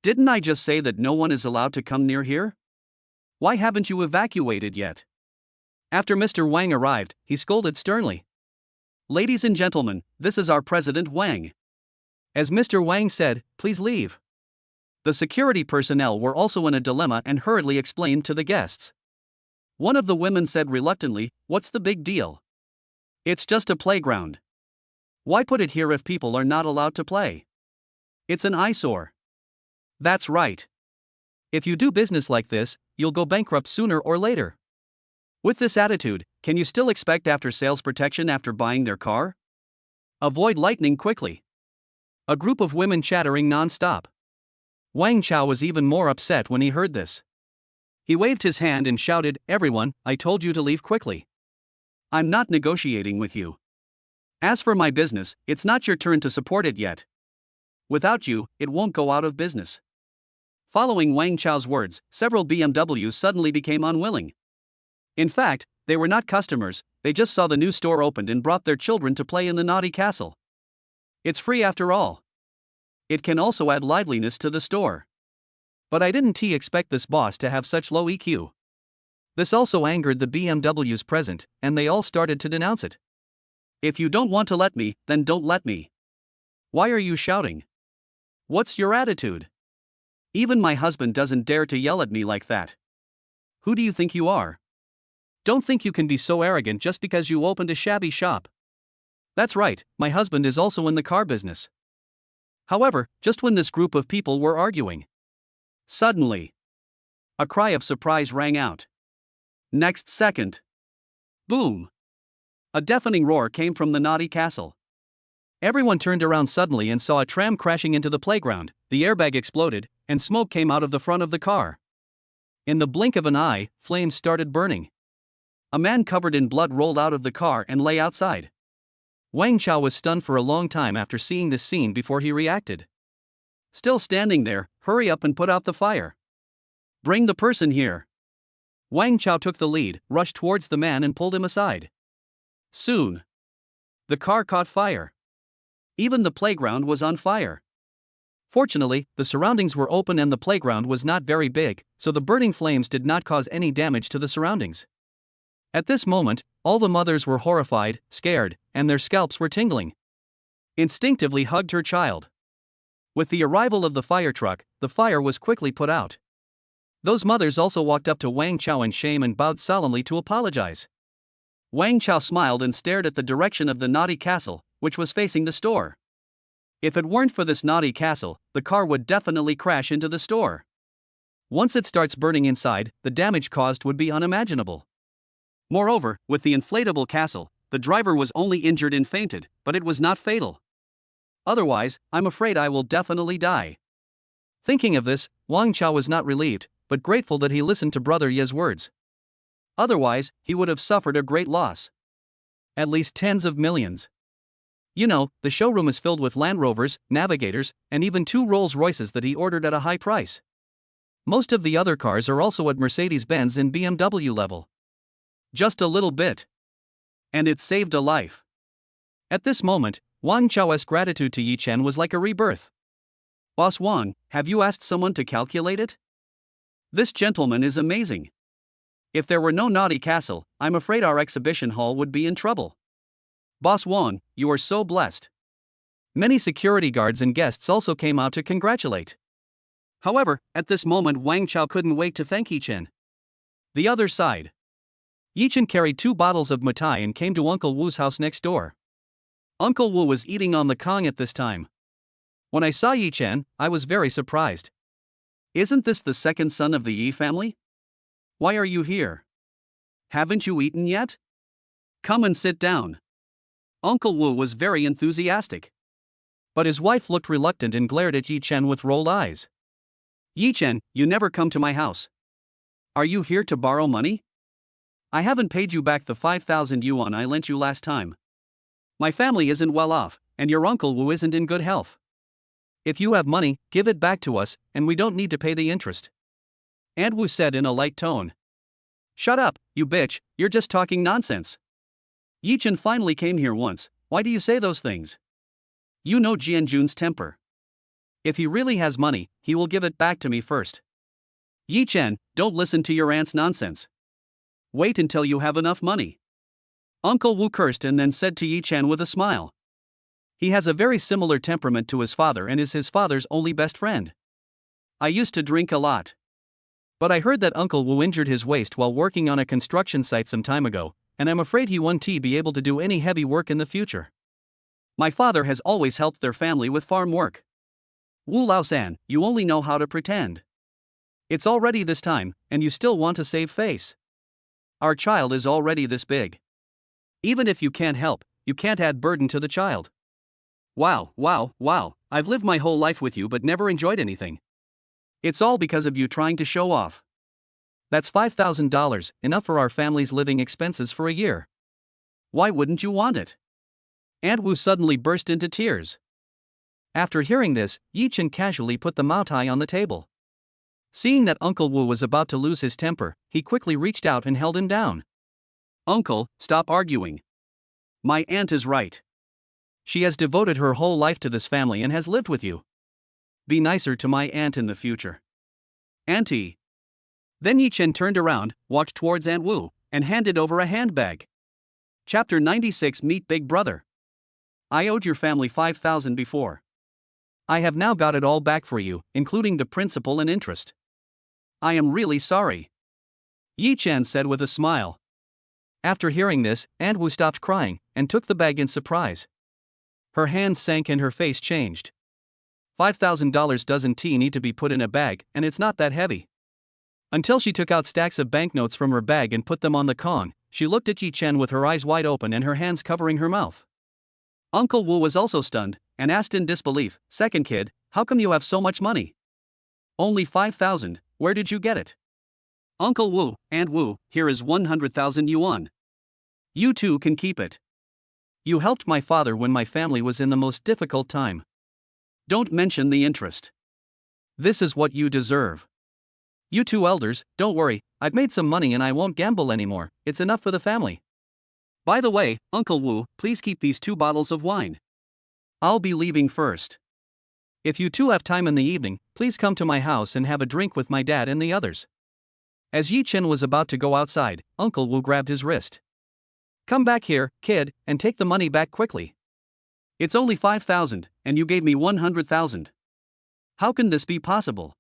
Didn't I just say that no one is allowed to come near here? Why haven't you evacuated yet? After Mr. Wang arrived, he scolded sternly. Ladies and gentlemen, this is our President Wang. As Mr. Wang said, "Please leave." The security personnel were also in a dilemma and hurriedly explained to the guests. One of the women said reluctantly, "What's the big deal? It's just a playground. Why put it here if people are not allowed to play? It's an eyesore." That's right. If you do business like this, you'll go bankrupt sooner or later. With this attitude, can you still expect after-sales protection after buying their car? Avoid lightning quickly. A group of women chattering non-stop. Wang Chao was even more upset when he heard this. He waved his hand and shouted, "Everyone, I told you to leave quickly. I'm not negotiating with you. As for my business, it's not your turn to support it yet. Without you, it won't go out of business." Following Wang Chao's words, several BMWs suddenly became unwilling. In fact, they were not customers, they just saw the new store opened and brought their children to play in the naughty castle. It's free after all. It can also add liveliness to the store. But I didn't expect this boss to have such low EQ. This also angered the BMWs present, and they all started to denounce it. If you don't want to let me, then don't let me. Why are you shouting? What's your attitude? Even my husband doesn't dare to yell at me like that. Who do you think you are? Don't think you can be so arrogant just because you opened a shabby shop. That's right, my husband is also in the car business. However, just when this group of people were arguing, suddenly, a cry of surprise rang out. Next second, boom! A deafening roar came from the naughty castle. Everyone turned around suddenly and saw a tram crashing into the playground, the airbag exploded, and smoke came out of the front of the car. In the blink of an eye, flames started burning. A man covered in blood rolled out of the car and lay outside. Wang Chao was stunned for a long time after seeing this scene before he reacted. Still standing there, hurry up and put out the fire. Bring the person here. Wang Chao took the lead, rushed towards the man and pulled him aside. Soon, the car caught fire. Even the playground was on fire. Fortunately, the surroundings were open and the playground was not very big, so the burning flames did not cause any damage to the surroundings. At this moment, all the mothers were horrified, scared, and their scalps were tingling. Instinctively hugged her child. With the arrival of the fire truck, the fire was quickly put out. Those mothers also walked up to Wang Chao in shame and bowed solemnly to apologize. Wang Chao smiled and stared at the direction of the naughty castle, which was facing the store. If it weren't for this naughty castle, the car would definitely crash into the store. Once it starts burning inside, the damage caused would be unimaginable. Moreover, with the inflatable castle, the driver was only injured and fainted, but it was not fatal. Otherwise, I'm afraid I will definitely die. Thinking of this, Wang Chao was not relieved, but grateful that he listened to Brother Ye's words. Otherwise, he would have suffered a great loss. At least tens of millions. You know, the showroom is filled with Land Rovers, Navigators, and even 2 Rolls-Royces that he ordered at a high price. Most of the other cars are also at Mercedes-Benz and BMW level. Just a little bit. And it saved a life. At this moment, Wang Chao's gratitude to Yi Chen was like a rebirth. Boss Wang, have you asked someone to calculate it? This gentleman is amazing. If there were no naughty castle, I'm afraid our exhibition hall would be in trouble. Boss Wang, you are so blessed. Many security guards and guests also came out to congratulate. However, at this moment Wang Chao couldn't wait to thank Yi Chen. The other side. Yi Chen carried 2 bottles of mitai and came to Uncle Wu's house next door. Uncle Wu was eating on the Kong at this time. When I saw Yi Chen, I was very surprised. Isn't this the second son of the Yi family? Why are you here? Haven't you eaten yet? Come and sit down. Uncle Wu was very enthusiastic. But his wife looked reluctant and glared at Yi Chen with rolled eyes. Yi Chen, you never come to my house. Are you here to borrow money? I haven't paid you back the 5,000 yuan I lent you last time. My family isn't well off, and your Uncle Wu isn't in good health. If you have money, give it back to us, and we don't need to pay the interest. Aunt Wu said in a light tone. Shut up, you bitch, you're just talking nonsense. Yi Chen finally came here once, why do you say those things? You know Jianjun's temper. If he really has money, he will give it back to me first. Yi Chen, don't listen to your aunt's nonsense. Wait until you have enough money. Uncle Wu cursed and then said to Yi Chen with a smile. He has a very similar temperament to his father and is his father's only best friend. I used to drink a lot. But I heard that Uncle Wu injured his waist while working on a construction site some time ago, and I'm afraid he won't be able to do any heavy work in the future. My father has always helped their family with farm work. Wu Laosan, you only know how to pretend. It's already this time, and you still want to save face. Our child is already this big. Even if you can't help, you can't add burden to the child. Wow, I've lived my whole life with you but never enjoyed anything. It's all because of you trying to show off. That's $5,000, enough for our family's living expenses for a year. Why wouldn't you want it? Aunt Wu suddenly burst into tears. After hearing this, Yi Chen casually put the moutai on the table. Seeing that Uncle Wu was about to lose his temper, he quickly reached out and held him down. Uncle, stop arguing. My aunt is right. She has devoted her whole life to this family and has lived with you. Be nicer to my aunt in the future. Auntie. Then Yi Chen turned around, walked towards Aunt Wu, and handed over a handbag. Chapter 96 Meet Big Brother. I owed your family 5,000 before. I have now got it all back for you, including the principal and interest. I am really sorry. Yi Chen said with a smile. After hearing this, Aunt Wu stopped crying, and took the bag in surprise. Her hands sank and her face changed. $5,000 doesn't need to be put in a bag, and it's not that heavy. Until she took out stacks of banknotes from her bag and put them on the Kong, she looked at Yi Chen with her eyes wide open and her hands covering her mouth. Uncle Wu was also stunned, and asked in disbelief, "Second kid, how come you have so much money?" "Only 5,000, where did you get it?" "Uncle Wu, Aunt Wu, here is 100,000 yuan. You too can keep it. You helped my father when my family was in the most difficult time. Don't mention the interest. This is what you deserve. You two elders, don't worry, I've made some money and I won't gamble anymore, it's enough for the family. By the way, Uncle Wu, please keep these 2 bottles of wine. I'll be leaving first. If you two have time in the evening, please come to my house and have a drink with my dad and the others." As Yi Chen was about to go outside, Uncle Wu grabbed his wrist. "Come back here, kid, and take the money back quickly. It's only 5,000, and you gave me 100,000. How can this be possible?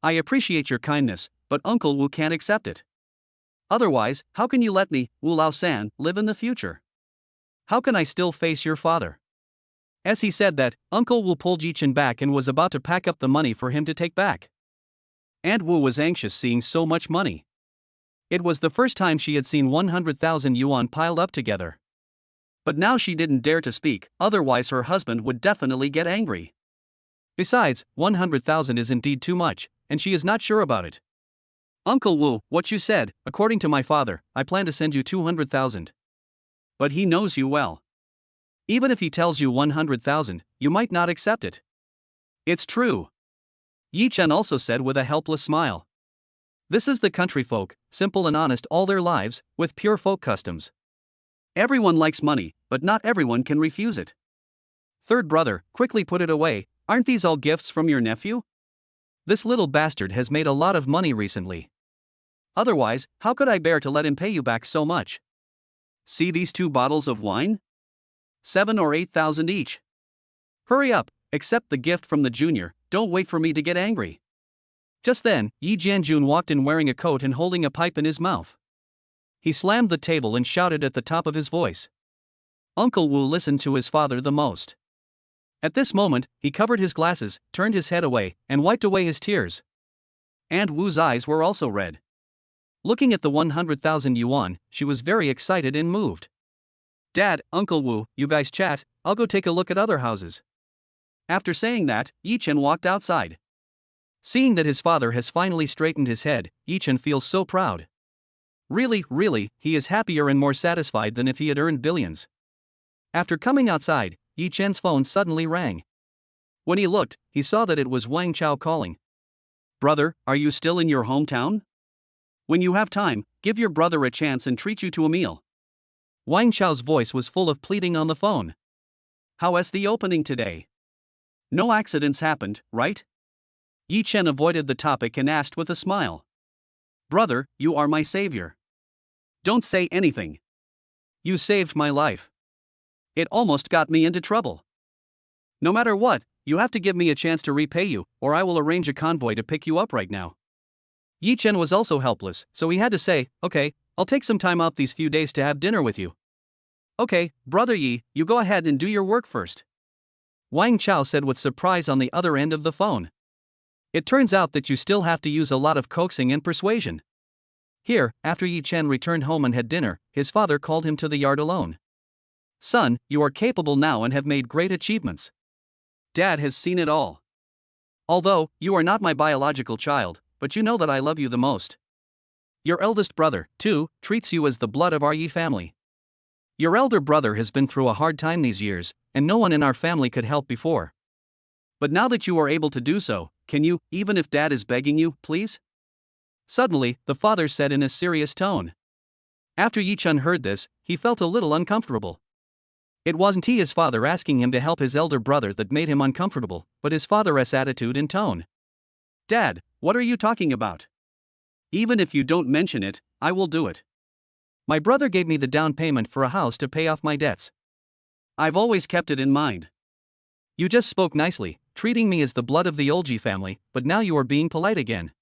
I appreciate your kindness, but Uncle Wu can't accept it. Otherwise, how can you let me, Wu Lao-san, live in the future? How can I still face your father?" As he said that, Uncle Wu pulled Yi Chen back and was about to pack up the money for him to take back. Aunt Wu was anxious seeing so much money. It was the first time she had seen 100,000 yuan piled up together. But now she didn't dare to speak, otherwise her husband would definitely get angry. Besides, 100,000 is indeed too much, and she is not sure about it. "Uncle Wu, what you said, according to my father, I plan to send you 200,000. But he knows you well. Even if he tells you 100,000, you might not accept it." "It's true," Yi Chen also said with a helpless smile. This is the country folk, simple and honest all their lives, with pure folk customs. Everyone likes money, but not everyone can refuse it. Third brother, quickly put it away. Aren't these all gifts from your nephew? This little bastard has made a lot of money recently. Otherwise, how could I bear to let him pay you back so much? See these 2 bottles of wine? 7 or 8,000 each. Hurry up, accept the gift from the junior, don't wait for me to get angry. Just then, Yi Jianjun walked in wearing a coat and holding a pipe in his mouth. He slammed the table and shouted at the top of his voice. Uncle Wu listened to his father the most. At this moment, he covered his glasses, turned his head away, and wiped away his tears. Aunt Wu's eyes were also red. Looking at the 100,000 yuan, she was very excited and moved. Dad, Uncle Wu, you guys chat, I'll go take a look at other houses. After saying that, Yi Chen walked outside. Seeing that his father has finally straightened his head, Yi Chen feels so proud. Really, he is happier and more satisfied than if he had earned billions. After coming outside, Yi Chen's phone suddenly rang. When he looked, he saw that it was Wang Chao calling. Brother, are you still in your hometown? When you have time, give your brother a chance and treat you to a meal. Wang Chao's voice was full of pleading on the phone. How was the opening today? No accidents happened, right? Yi Chen avoided the topic and asked with a smile. Brother, you are my savior. Don't say anything. You saved my life. It almost got me into trouble. No matter what, you have to give me a chance to repay you, or I will arrange a convoy to pick you up right now. Yi Chen was also helpless, so he had to say, okay, I'll take some time out these few days to have dinner with you. Okay, Brother Yi, you go ahead and do your work first. Wang Chao said with surprise on the other end of the phone. It turns out that you still have to use a lot of coaxing and persuasion. Here, after Yi Chen returned home and had dinner, his father called him to the yard alone. Son, you are capable now and have made great achievements. Dad has seen it all. Although, you are not my biological child, but you know that I love you the most. Your eldest brother, too, treats you as the blood of our Yi family. Your elder brother has been through a hard time these years, and no one in our family could help before. But now that you are able to do so, can you, even if Dad is begging you, please? Suddenly, the father said in a serious tone. After Yi Chen heard this, he felt a little uncomfortable. It wasn't his father asking him to help his elder brother that made him uncomfortable, but his father's attitude and tone. Dad, what are you talking about? Even if you don't mention it, I will do it. My brother gave me the down payment for a house to pay off my debts. I've always kept it in mind. You just spoke nicely, treating me as the blood of the Olji family, but now you are being polite again.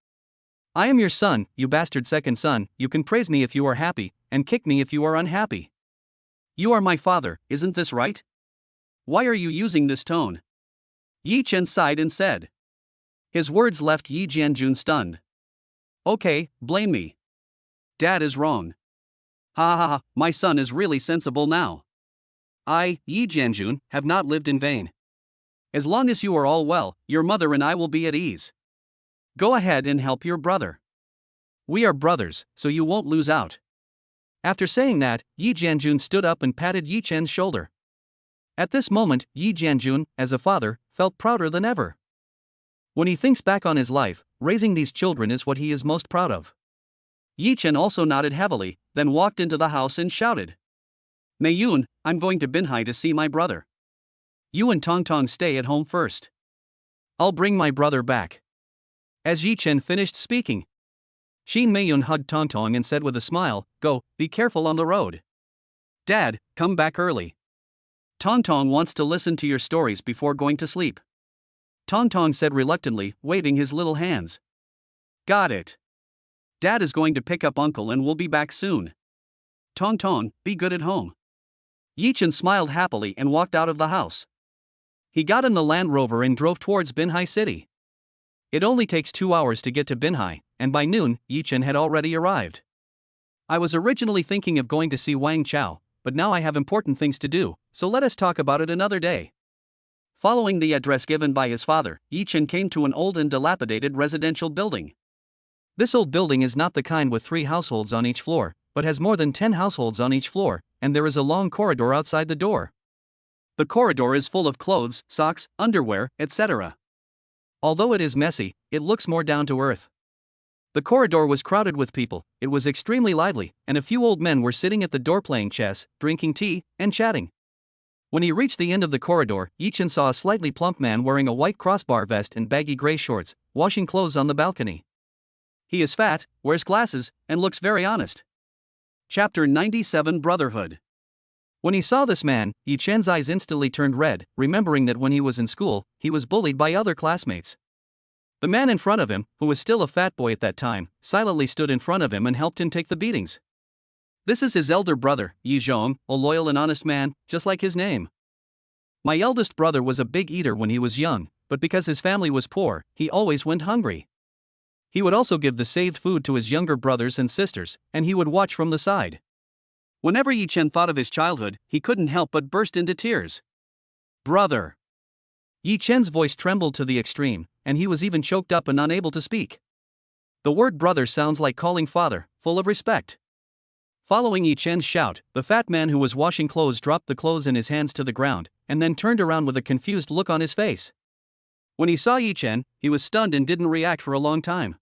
I am your son, you bastard second son, you can praise me if you are happy, and kick me if you are unhappy. You are my father, isn't this right? Why are you using this tone? Yi Chen sighed and said. His words left Yi Jianjun stunned. Okay, blame me. Dad is wrong. Ha ha ha, my son is really sensible now. I, Yi Jianjun, have not lived in vain. As long as you are all well, your mother and I will be at ease. Go ahead and help your brother. We are brothers, so you won't lose out. After saying that, Yi Jianjun stood up and patted Yi Chen's shoulder. At this moment, Yi Jianjun, as a father, felt prouder than ever. When he thinks back on his life, raising these children is what he is most proud of. Yi Chen also nodded heavily, then walked into the house and shouted. Mei Yun, I'm going to Binhai to see my brother. You and Tong Tong stay at home first. I'll bring my brother back. As Yi Chen finished speaking, Xin Meiyun hugged Tong Tong and said with a smile, Go, be careful on the road. Dad, come back early. Tong Tong wants to listen to your stories before going to sleep. Tong Tong said reluctantly, waving his little hands. Got it. Dad is going to pick up Uncle and will be back soon. Tong Tong, be good at home. Yi Chen smiled happily and walked out of the house. He got in the Land Rover and drove towards Binhai City. It only takes 2 hours to get to Binhai, and by noon, Yi Chen had already arrived. I was originally thinking of going to see Wang Chao, but now I have important things to do, so let us talk about it another day. Following the address given by his father, Yi Chen came to an old and dilapidated residential building. This old building is not the kind with 3 households on each floor, but has more than 10 households on each floor, and there is a long corridor outside the door. The corridor is full of clothes, socks, underwear, etc. Although it is messy, it looks more down to earth. The corridor was crowded with people, it was extremely lively, and a few old men were sitting at the door playing chess, drinking tea, and chatting. When he reached the end of the corridor, Yi-Chen saw a slightly plump man wearing a white crossbar vest and baggy gray shorts, washing clothes on the balcony. He is fat, wears glasses, and looks very honest. Chapter 97 Brotherhood. When he saw this man, Yi-Chen's eyes instantly turned red, remembering that when he was in school, he was bullied by other classmates. The man in front of him, who was still a fat boy at that time, silently stood in front of him and helped him take the beatings. This is his elder brother, Yi Zhong, a loyal and honest man, just like his name. My eldest brother was a big eater when he was young, but because his family was poor, he always went hungry. He would also give the saved food to his younger brothers and sisters, and he would watch from the side. Whenever Yi-Chen thought of his childhood, he couldn't help but burst into tears. Brother. Yi-Chen's voice trembled to the extreme, and he was even choked up and unable to speak. The word brother sounds like calling father, full of respect. Following Yi-Chen's shout, the fat man who was washing clothes dropped the clothes in his hands to the ground, and then turned around with a confused look on his face. When he saw Yi-Chen, he was stunned and didn't react for a long time.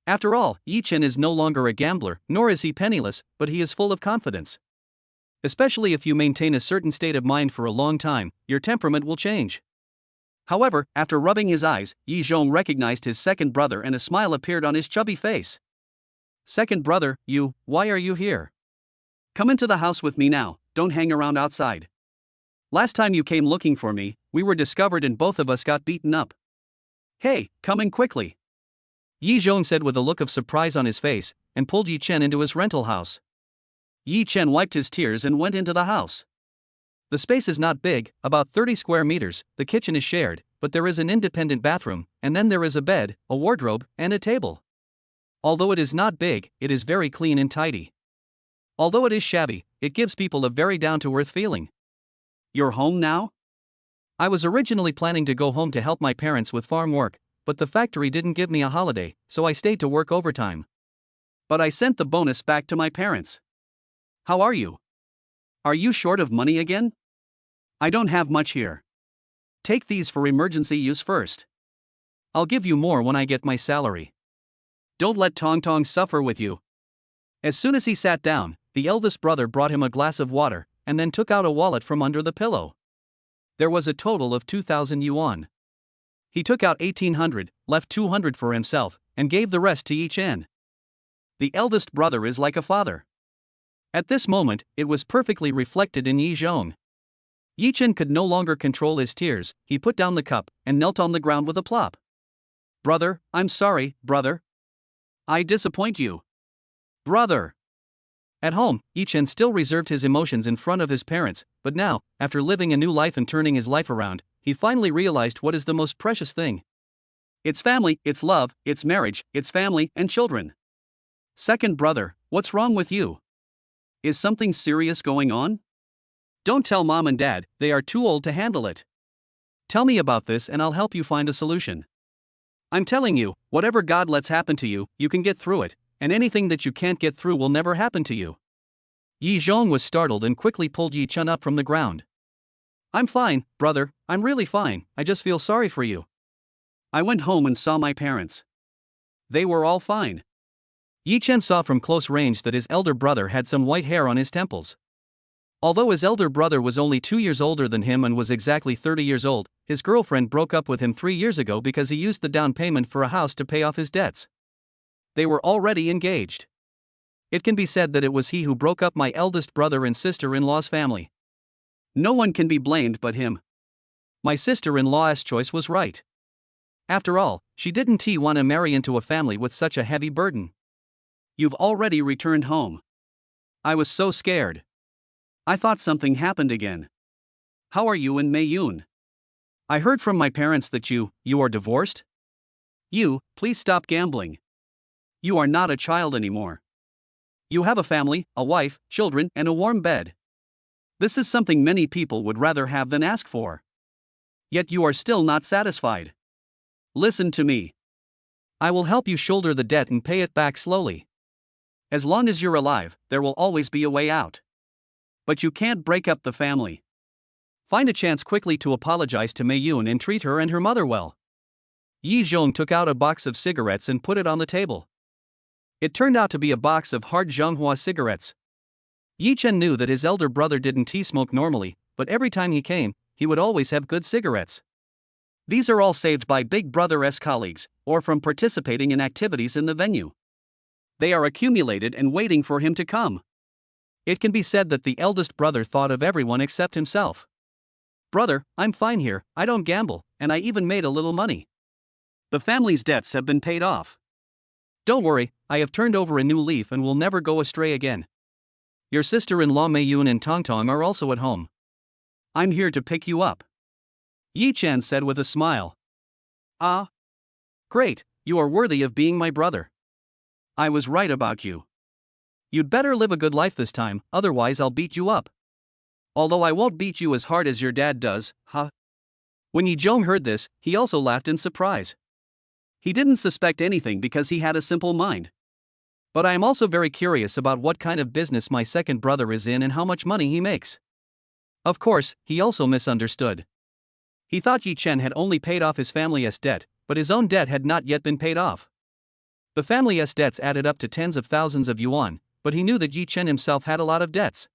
After all, Yi-Chen is no longer a gambler, nor is he penniless, but he is full of confidence. Especially if you maintain a certain state of mind for a long time, your temperament will change. However, after rubbing his eyes, Yi Zhong recognized his second brother and a smile appeared on his chubby face. Second brother, why are you here? Come into the house with me now, don't hang around outside. Last time you came looking for me, we were discovered and both of us got beaten up. Hey, come in quickly. Yi Zhong said with a look of surprise on his face, and pulled Yi-Chen into his rental house. Yi-Chen wiped his tears and went into the house. The space is not big, about 30 square meters, the kitchen is shared, but there is an independent bathroom, and then there is a bed, a wardrobe, and a table. Although it is not big, it is very clean and tidy. Although it is shabby, it gives people a very down-to-earth feeling. You're home now? I was originally planning to go home to help my parents with farm work, but the factory didn't give me a holiday, so I stayed to work overtime. But I sent the bonus back to my parents. How are you? Are you short of money again? I don't have much here. Take these for emergency use first. I'll give you more when I get my salary. Don't let Tong Tong suffer with you. As soon as he sat down, the eldest brother brought him a glass of water, and then took out a wallet from under the pillow. There was a total of 2,000 yuan. He took out 1,800, left 200 for himself, and gave the rest to Yi-Chen. The eldest brother is like a father. At this moment, it was perfectly reflected in Yi Zhong. Yi-Chen could no longer control his tears, he put down the cup, and knelt on the ground with a plop. Brother, I'm sorry, brother. I disappoint you. Brother. At home, Yi-Chen still reserved his emotions in front of his parents, but now, after living a new life and turning his life around, he finally realized what is the most precious thing. It's family, it's love, it's marriage, it's family and children. Second brother, what's wrong with you? Is something serious going on? Don't tell mom and dad, they are too old to handle it. Tell me about this and I'll help you find a solution. I'm telling you, whatever God lets happen to you, you can get through it, and anything that you can't get through will never happen to you. Yi Zhong was startled and quickly pulled Yi-Chen up from the ground. I'm fine, brother, I'm really fine, I just feel sorry for you. I went home and saw my parents. They were all fine. Yi-Chen saw from close range that his elder brother had some white hair on his temples. Although his elder brother was only 2 years older than him and was exactly 30 years old, his girlfriend broke up with him 3 years ago because he used the down payment for a house to pay off his debts. They were already engaged. It can be said that it was he who broke up my eldest brother and sister-in-law's family. No one can be blamed but him. My sister-in-law's choice was right. After all, she didn't want to marry into a family with such a heavy burden. You've already returned home. I was so scared. I thought something happened again. How are you and Mei Yun? I heard from my parents that you are divorced? Please stop gambling. You are not a child anymore. You have a family, a wife, children, and a warm bed. This is something many people would rather have than ask for. Yet you are still not satisfied. Listen to me. I will help you shoulder the debt and pay it back slowly. As long as you're alive, there will always be a way out. But you can't break up the family. Find a chance quickly to apologize to Mei Yun and treat her and her mother well. Yi Zhong took out a box of cigarettes and put it on the table. It turned out to be a box of hard Zhonghua cigarettes. Yi Chen knew that his elder brother didn't smoke normally, but every time he came, he would always have good cigarettes. These are all saved by Big Brother's colleagues, or from participating in activities in the venue. They are accumulated and waiting for him to come. It can be said that the eldest brother thought of everyone except himself. Brother, I'm fine here, I don't gamble, and I even made a little money. The family's debts have been paid off. Don't worry, I have turned over a new leaf and will never go astray again. Your sister-in-law Mei Yun and Tong Tong are also at home. I'm here to pick you up, Yi Chen said with a smile. Ah. Great, you are worthy of being my brother. I was right about you. You'd better live a good life this time, otherwise I'll beat you up. Although I won't beat you as hard as your dad does, huh? When Yi Zhong heard this, he also laughed in surprise. He didn't suspect anything because he had a simple mind. But I am also very curious about what kind of business my second brother is in and how much money he makes. Of course, he also misunderstood. He thought Yi Chen had only paid off his family's debt, but his own debt had not yet been paid off. The family's debts added up to tens of thousands of yuan, but he knew that Yi Chen himself had a lot of debts.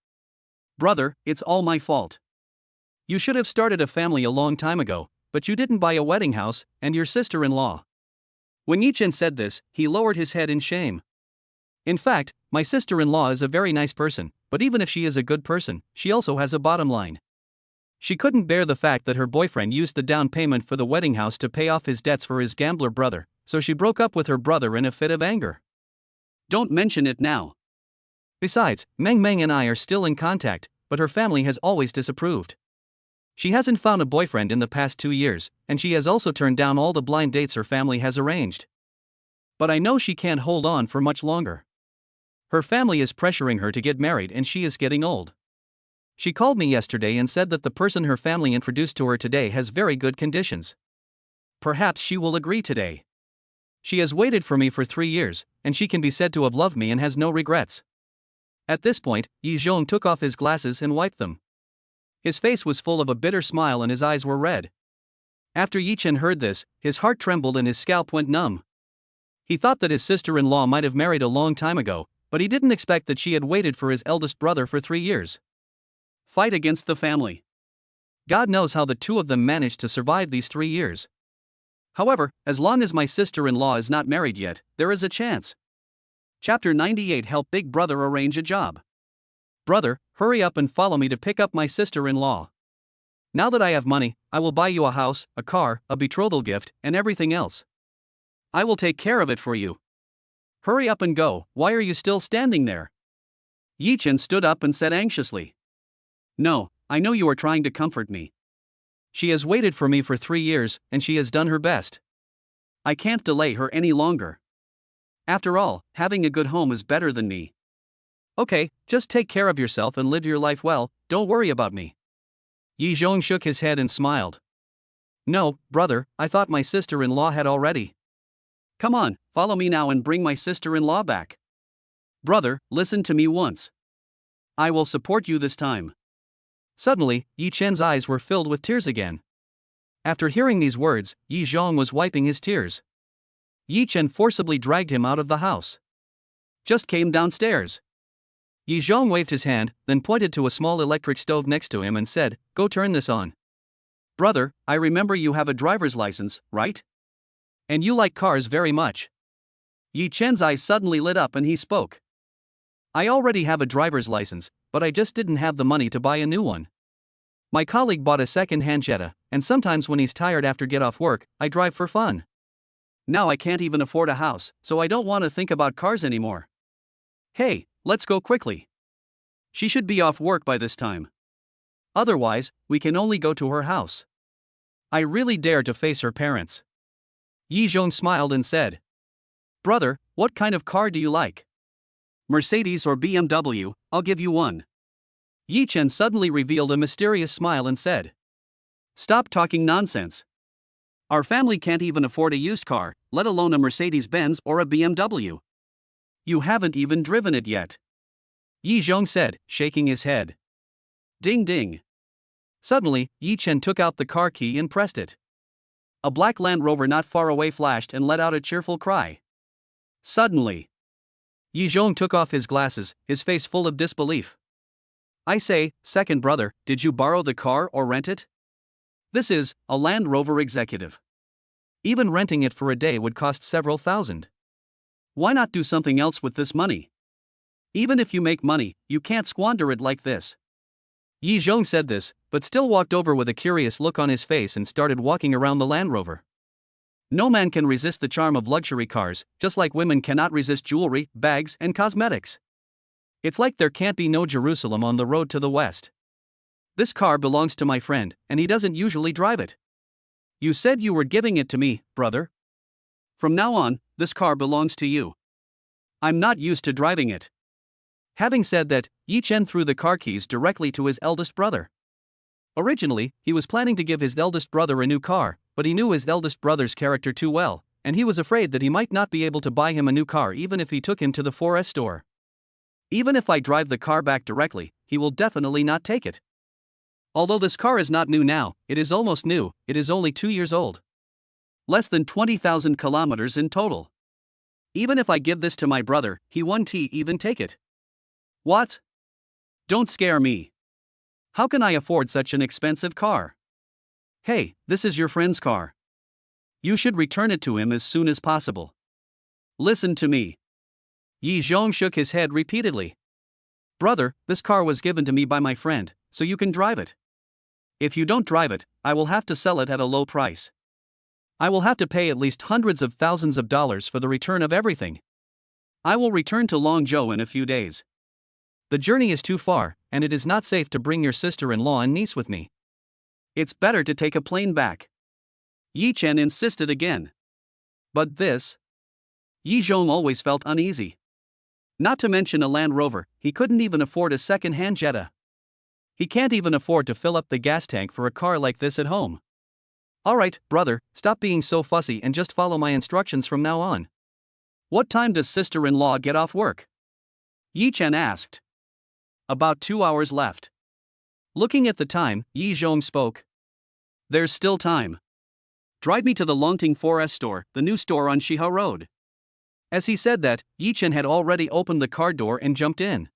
Brother, it's all my fault. You should have started a family a long time ago, but you didn't buy a wedding house, and your sister-in-law. When Yi Chen said this, he lowered his head in shame. In fact, my sister-in-law is a very nice person, but even if she is a good person, she also has a bottom line. She couldn't bear the fact that her boyfriend used the down payment for the wedding house to pay off his debts for his gambler brother, so she broke up with her brother in a fit of anger. Don't mention it now. Besides, Meng Meng and I are still in contact, but her family has always disapproved. She hasn't found a boyfriend in the past 2 years, and she has also turned down all the blind dates her family has arranged. But I know she can't hold on for much longer. Her family is pressuring her to get married and she is getting old. She called me yesterday and said that the person her family introduced to her today has very good conditions. Perhaps she will agree today. She has waited for me for 3 years, and she can be said to have loved me and has no regrets. At this point, Yi Zhong took off his glasses and wiped them. His face was full of a bitter smile and his eyes were red. After Yi Chen heard this, his heart trembled and his scalp went numb. He thought that his sister-in-law might have married a long time ago, but he didn't expect that she had waited for his eldest brother for 3 years. Fight against the family. God knows how the two of them managed to survive these 3 years. However, as long as my sister-in-law is not married yet, there is a chance. Chapter 98. Help Big Brother arrange a job. Brother, hurry up and follow me to pick up my sister-in-law. Now that I have money, I will buy you a house, a car, a betrothal gift, and everything else. I will take care of it for you. Hurry up and go, why are you still standing there? Yi Chen stood up and said anxiously. No, I know you are trying to comfort me. She has waited for me for 3 years, and she has done her best. I can't delay her any longer. After all, having a good home is better than me. Okay, just take care of yourself and live your life well, don't worry about me. Yi Zhong shook his head and smiled. No, brother, I thought my sister-in-law had already. Come on, follow me now and bring my sister-in-law back. Brother, listen to me once. I will support you this time. Suddenly, Yi Chen's eyes were filled with tears again. After hearing these words, Yi Zhong was wiping his tears. Yi Chen forcibly dragged him out of the house. Just came downstairs. Yi Zhong waved his hand, then pointed to a small electric stove next to him and said, Go turn this on. Brother, I remember you have a driver's license, right? And you like cars very much. Yi Chen's eyes suddenly lit up and he spoke. I already have a driver's license, but I just didn't have the money to buy a new one. My colleague bought a second-hand Jetta, and sometimes when he's tired after get off work, I drive for fun. Now I can't even afford a house, so I don't want to think about cars anymore. Hey, let's go quickly. She should be off work by this time. Otherwise, we can only go to her house. I really dare to face her parents. Yi Zhong smiled and said, Brother, what kind of car do you like? Mercedes or BMW, I'll give you one. Yi Chen suddenly revealed a mysterious smile and said, Stop talking nonsense. Our family can't even afford a used car, let alone a Mercedes-Benz or a BMW. You haven't even driven it yet. Yi Zhong said, shaking his head. Ding ding. Suddenly, Yi Chen took out the car key and pressed it. A black Land Rover not far away flashed and let out a cheerful cry. Suddenly, Yi Zhong took off his glasses, his face full of disbelief. I say, second brother, did you borrow the car or rent it? This is a Land Rover executive. Even renting it for a day would cost several thousand. Why not do something else with this money? Even if you make money, you can't squander it like this. Yi Zhong said this, but still walked over with a curious look on his face and started walking around the Land Rover. No man can resist the charm of luxury cars, just like women cannot resist jewelry, bags, and cosmetics. It's like there can't be no Jerusalem on the road to the west. This car belongs to my friend, and he doesn't usually drive it. You said you were giving it to me, brother. From now on, this car belongs to you. I'm not used to driving it. Having said that, Yi Chen threw the car keys directly to his eldest brother. Originally, he was planning to give his eldest brother a new car, but he knew his eldest brother's character too well, and he was afraid that he might not be able to buy him a new car even if he took him to the forest store. Even if I drive the car back directly, he will definitely not take it. Although this car is not new now, it is almost new, it is only 2 years old. Less than 20,000 kilometers in total. Even if I give this to my brother, he won't even take it. What? Don't scare me. How can I afford such an expensive car? Hey, this is your friend's car. You should return it to him as soon as possible. Listen to me. Yi Zhong shook his head repeatedly. Brother, this car was given to me by my friend, so you can drive it. If you don't drive it, I will have to sell it at a low price. I will have to pay at least hundreds of thousands of dollars for the return of everything. I will return to Longzhou in a few days. The journey is too far, and it is not safe to bring your sister-in-law and niece with me. It's better to take a plane back. Yi Chen insisted again. But this? Yi Zhong always felt uneasy. Not to mention a Land Rover, he couldn't even afford a second-hand Jetta. He can't even afford to fill up the gas tank for a car like this at home. Alright, brother, stop being so fussy and just follow my instructions from now on. What time does sister-in-law get off work? Yi Chen asked. About 2 hours left. Looking at the time, Yi Zhong spoke. There's still time. Drive me to the Longting Forest store, the new store on Shiha Road. As he said that, Yi Chen had already opened the car door and jumped in.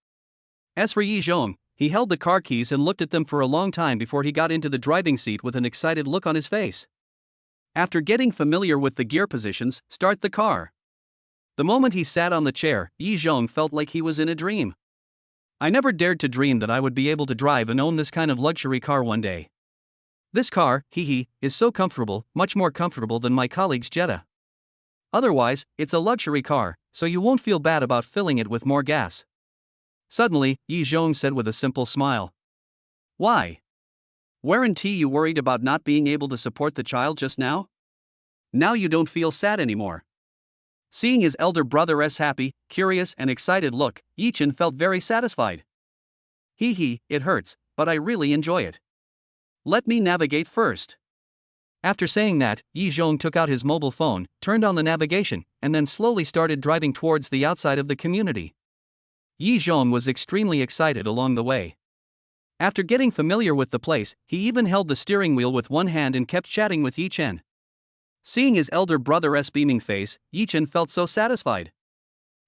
As for Yi Zhong, he held the car keys and looked at them for a long time before he got into the driving seat with an excited look on his face. After getting familiar with the gear positions, start the car. The moment he sat on the chair, Yi Zhong felt like he was in a dream. I never dared to dream that I would be able to drive and own this kind of luxury car one day. This car, is so comfortable, much more comfortable than my colleague's Jetta. Otherwise, it's a luxury car, so you won't feel bad about filling it with more gas. Suddenly, Yi Zhong said with a simple smile. Why? Weren't you worried about not being able to support the child just now? Now you don't feel sad anymore. Seeing his elder brother's happy, curious and excited look, Yi Chen felt very satisfied. It hurts, but I really enjoy it. Let me navigate first. After saying that, Yi Zhong took out his mobile phone, turned on the navigation, and then slowly started driving towards the outside of the community. Yi Zhong was extremely excited along the way. After getting familiar with the place, he even held the steering wheel with one hand and kept chatting with Yi Chen. Seeing his elder brother's beaming face, Yi Chen felt so satisfied.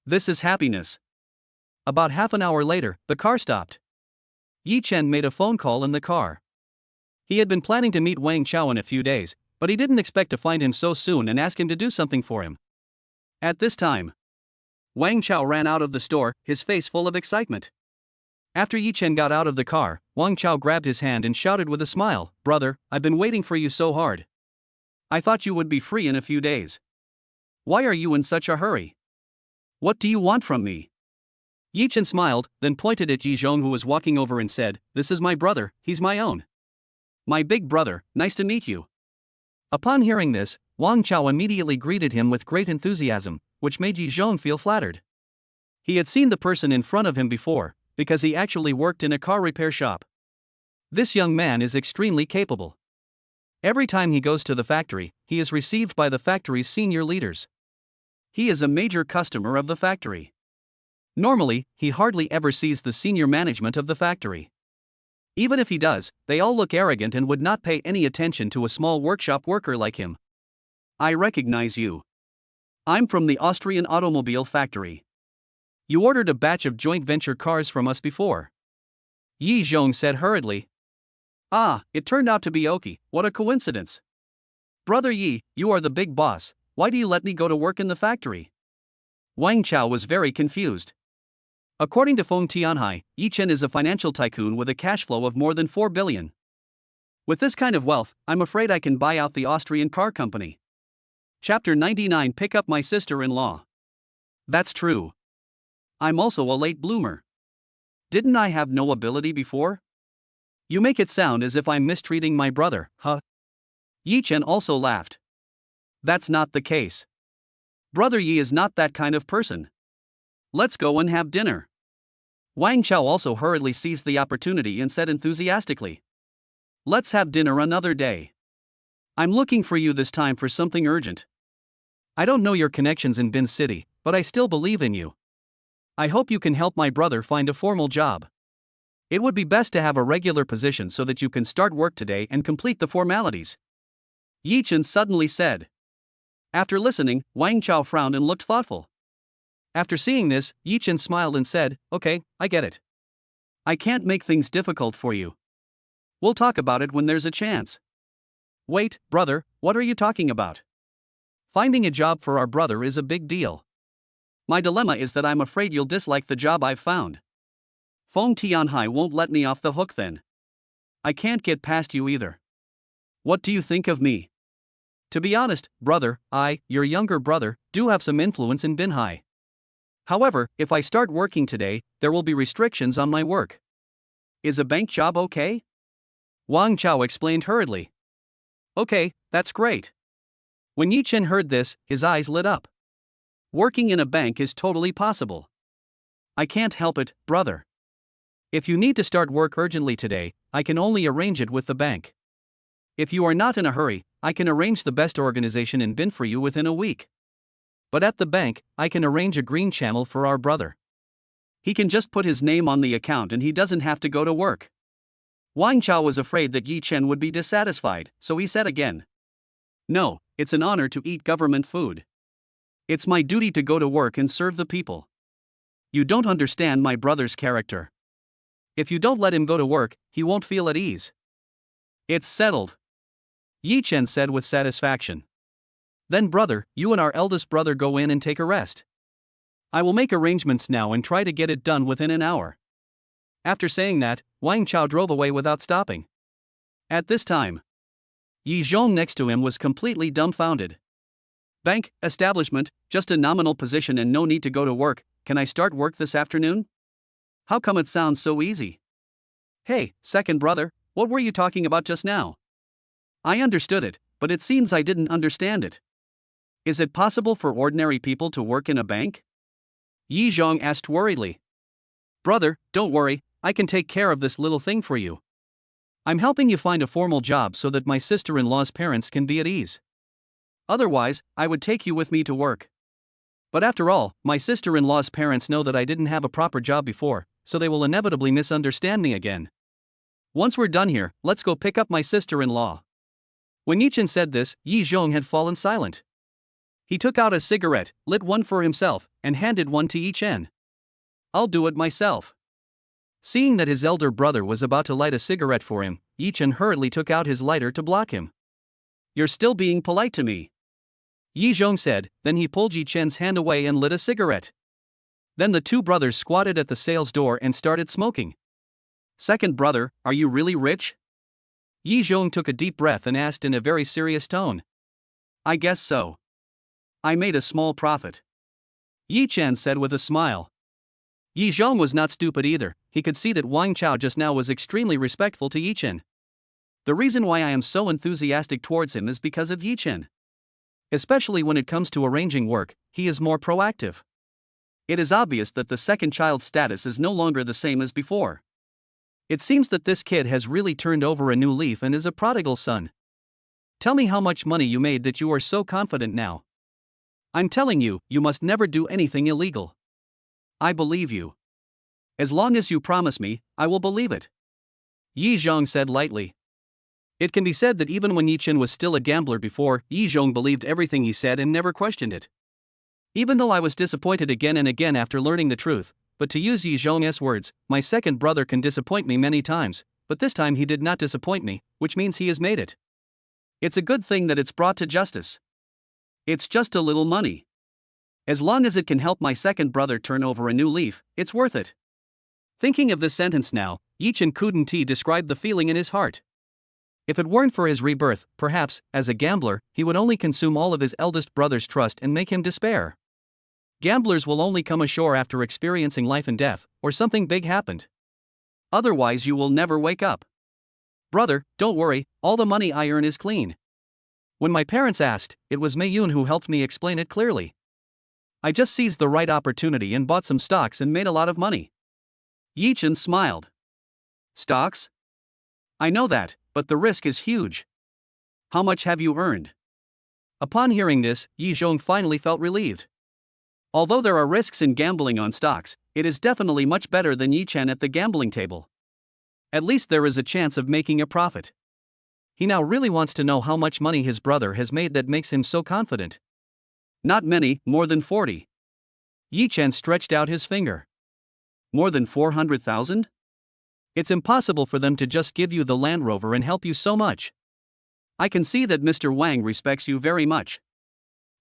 This is happiness. About half an hour later, the car stopped. Yi Chen made a phone call in the car. He had been planning to meet Wang Chao in a few days, but he didn't expect to find him so soon and ask him to do something for him. At this time, Wang Chao ran out of the store, his face full of excitement. After Yi Chen got out of the car, Wang Chao grabbed his hand and shouted with a smile, "Brother, I've been waiting for you so hard. I thought you would be free in a few days. Why are you in such a hurry? What do you want from me?" Yi Chen smiled, then pointed at Yi Zhong who was walking over and said, "This is my brother, he's my own." "My big brother, nice to meet you." Upon hearing this, Wang Chao immediately greeted him with great enthusiasm, which made Yi Zhong feel flattered. He had seen the person in front of him before, because he actually worked in a car repair shop. This young man is extremely capable. Every time he goes to the factory, he is received by the factory's senior leaders. He is a major customer of the factory. Normally, he hardly ever sees the senior management of the factory. Even if he does, they all look arrogant and would not pay any attention to a small workshop worker like him. "I recognize you. I'm from the Austrian automobile factory. You ordered a batch of joint venture cars from us before. Yi Zhong said hurriedly. Ah, it turned out to be Oki, what a coincidence. Brother Yi, you are the big boss, why do you let me go to work in the factory? Wang Chao was very confused. According to Feng Tianhai, Yi Chen is a financial tycoon with a cash flow of more than 4 billion. With this kind of wealth, I'm afraid I can buy out the Austrian car company. Chapter 99 Pick up my sister-in-law. That's true. I'm also a late bloomer. Didn't I have no ability before? You make it sound as if I'm mistreating my brother, huh? Yi Chen also laughed. That's not the case. Brother Yi is not that kind of person. Let's go and have dinner. Wang Chao also hurriedly seized the opportunity and said enthusiastically. Let's have dinner another day. I'm looking for you this time for something urgent. I don't know your connections in Bin City, but I still believe in you. I hope you can help my brother find a formal job. It would be best to have a regular position so that you can start work today and complete the formalities. Yi Chen suddenly said. After listening, Wang Chao frowned and looked thoughtful. After seeing this, Yi Chen smiled and said, Okay, I get it. I can't make things difficult for you. We'll talk about it when there's a chance. Wait, brother, what are you talking about? Finding a job for our brother is a big deal. My dilemma is that I'm afraid you'll dislike the job I've found. Feng Tianhai won't let me off the hook then. I can't get past you either. What do you think of me? To be honest, brother, I, your younger brother, do have some influence in Binhai. However, if I start working today, there will be restrictions on my work. Is a bank job okay? Wang Chao explained hurriedly. Okay, that's great. When Yi Chen heard this, his eyes lit up. Working in a bank is totally possible. I can't help it, brother. If you need to start work urgently today, I can only arrange it with the bank. If you are not in a hurry, I can arrange the best organization in Bin for you within a week. But at the bank, I can arrange a green channel for our brother. He can just put his name on the account and he doesn't have to go to work. Wang Chao was afraid that Yi Chen would be dissatisfied, so he said again. No, it's an honor to eat government food. It's my duty to go to work and serve the people. You don't understand my brother's character. If you don't let him go to work, he won't feel at ease. It's settled. Yi Chen said with satisfaction. Then brother, you and our eldest brother go in and take a rest. I will make arrangements now and try to get it done within an hour. After saying that, Wang Chao drove away without stopping. At this time, Yi Zhong next to him was completely dumbfounded. Bank, establishment, just a nominal position and no need to go to work, can I start work this afternoon? How come it sounds so easy? Hey, second brother, what were you talking about just now? I understood it, but it seems I didn't understand it. Is it possible for ordinary people to work in a bank? Yi Zhong asked worriedly. Brother, don't worry, I can take care of this little thing for you. I'm helping you find a formal job so that my sister-in-law's parents can be at ease. Otherwise, I would take you with me to work. But after all, my sister-in-law's parents know that I didn't have a proper job before, so they will inevitably misunderstand me again. Once we're done here, let's go pick up my sister-in-law. When Yi Chen said this, Yi Zhong had fallen silent. He took out a cigarette, lit one for himself, and handed one to Yi Chen. I'll do it myself. Seeing that his elder brother was about to light a cigarette for him, Yi Chen hurriedly took out his lighter to block him. You're still being polite to me. Yi Zhong said, then he pulled Yi Chen's hand away and lit a cigarette. Then the two brothers squatted at the sales door and started smoking. Second brother, are you really rich? Yi Zhong took a deep breath and asked in a very serious tone. I guess so. I made a small profit. Yi Chen said with a smile. Yi Zhong was not stupid either, he could see that Wang Chao just now was extremely respectful to Yi Chen. The reason why I am so enthusiastic towards him is because of Yi Chen. Especially when it comes to arranging work, he is more proactive. It is obvious that the second child's status is no longer the same as before. It seems that this kid has really turned over a new leaf and is a prodigal son. Tell me how much money you made that you are so confident now. I'm telling you, you must never do anything illegal. I believe you. As long as you promise me, I will believe it. Yi Zhong said lightly. It can be said that even when Yi Chen was still a gambler before, Yi Zhong believed everything he said and never questioned it. Even though I was disappointed again and again after learning the truth, but to use Yi Zhong's words, my second brother can disappoint me many times, but this time he did not disappoint me, which means he has made it. It's a good thing that it's brought to justice. It's just a little money. As long as it can help my second brother turn over a new leaf, it's worth it. Thinking of this sentence now, Yi Chen couldn't describe the feeling in his heart. If it weren't for his rebirth, perhaps, as a gambler, he would only consume all of his eldest brother's trust and make him despair. Gamblers will only come ashore after experiencing life and death, or something big happened. Otherwise you will never wake up. Brother, don't worry, all the money I earn is clean. When my parents asked, it was Mayun who helped me explain it clearly. I just seized the right opportunity and bought some stocks and made a lot of money. Yi Chen smiled. Stocks? I know that, but the risk is huge. How much have you earned? Upon hearing this, Yi Zhong finally felt relieved. Although there are risks in gambling on stocks, it is definitely much better than Yi Chen at the gambling table. At least there is a chance of making a profit. He now really wants to know how much money his brother has made that makes him so confident. Not many, more than 40. Yi Chen stretched out his finger. More than 400,000? It's impossible for them to just give you the Land Rover and help you so much. I can see that Mr. Wang respects you very much.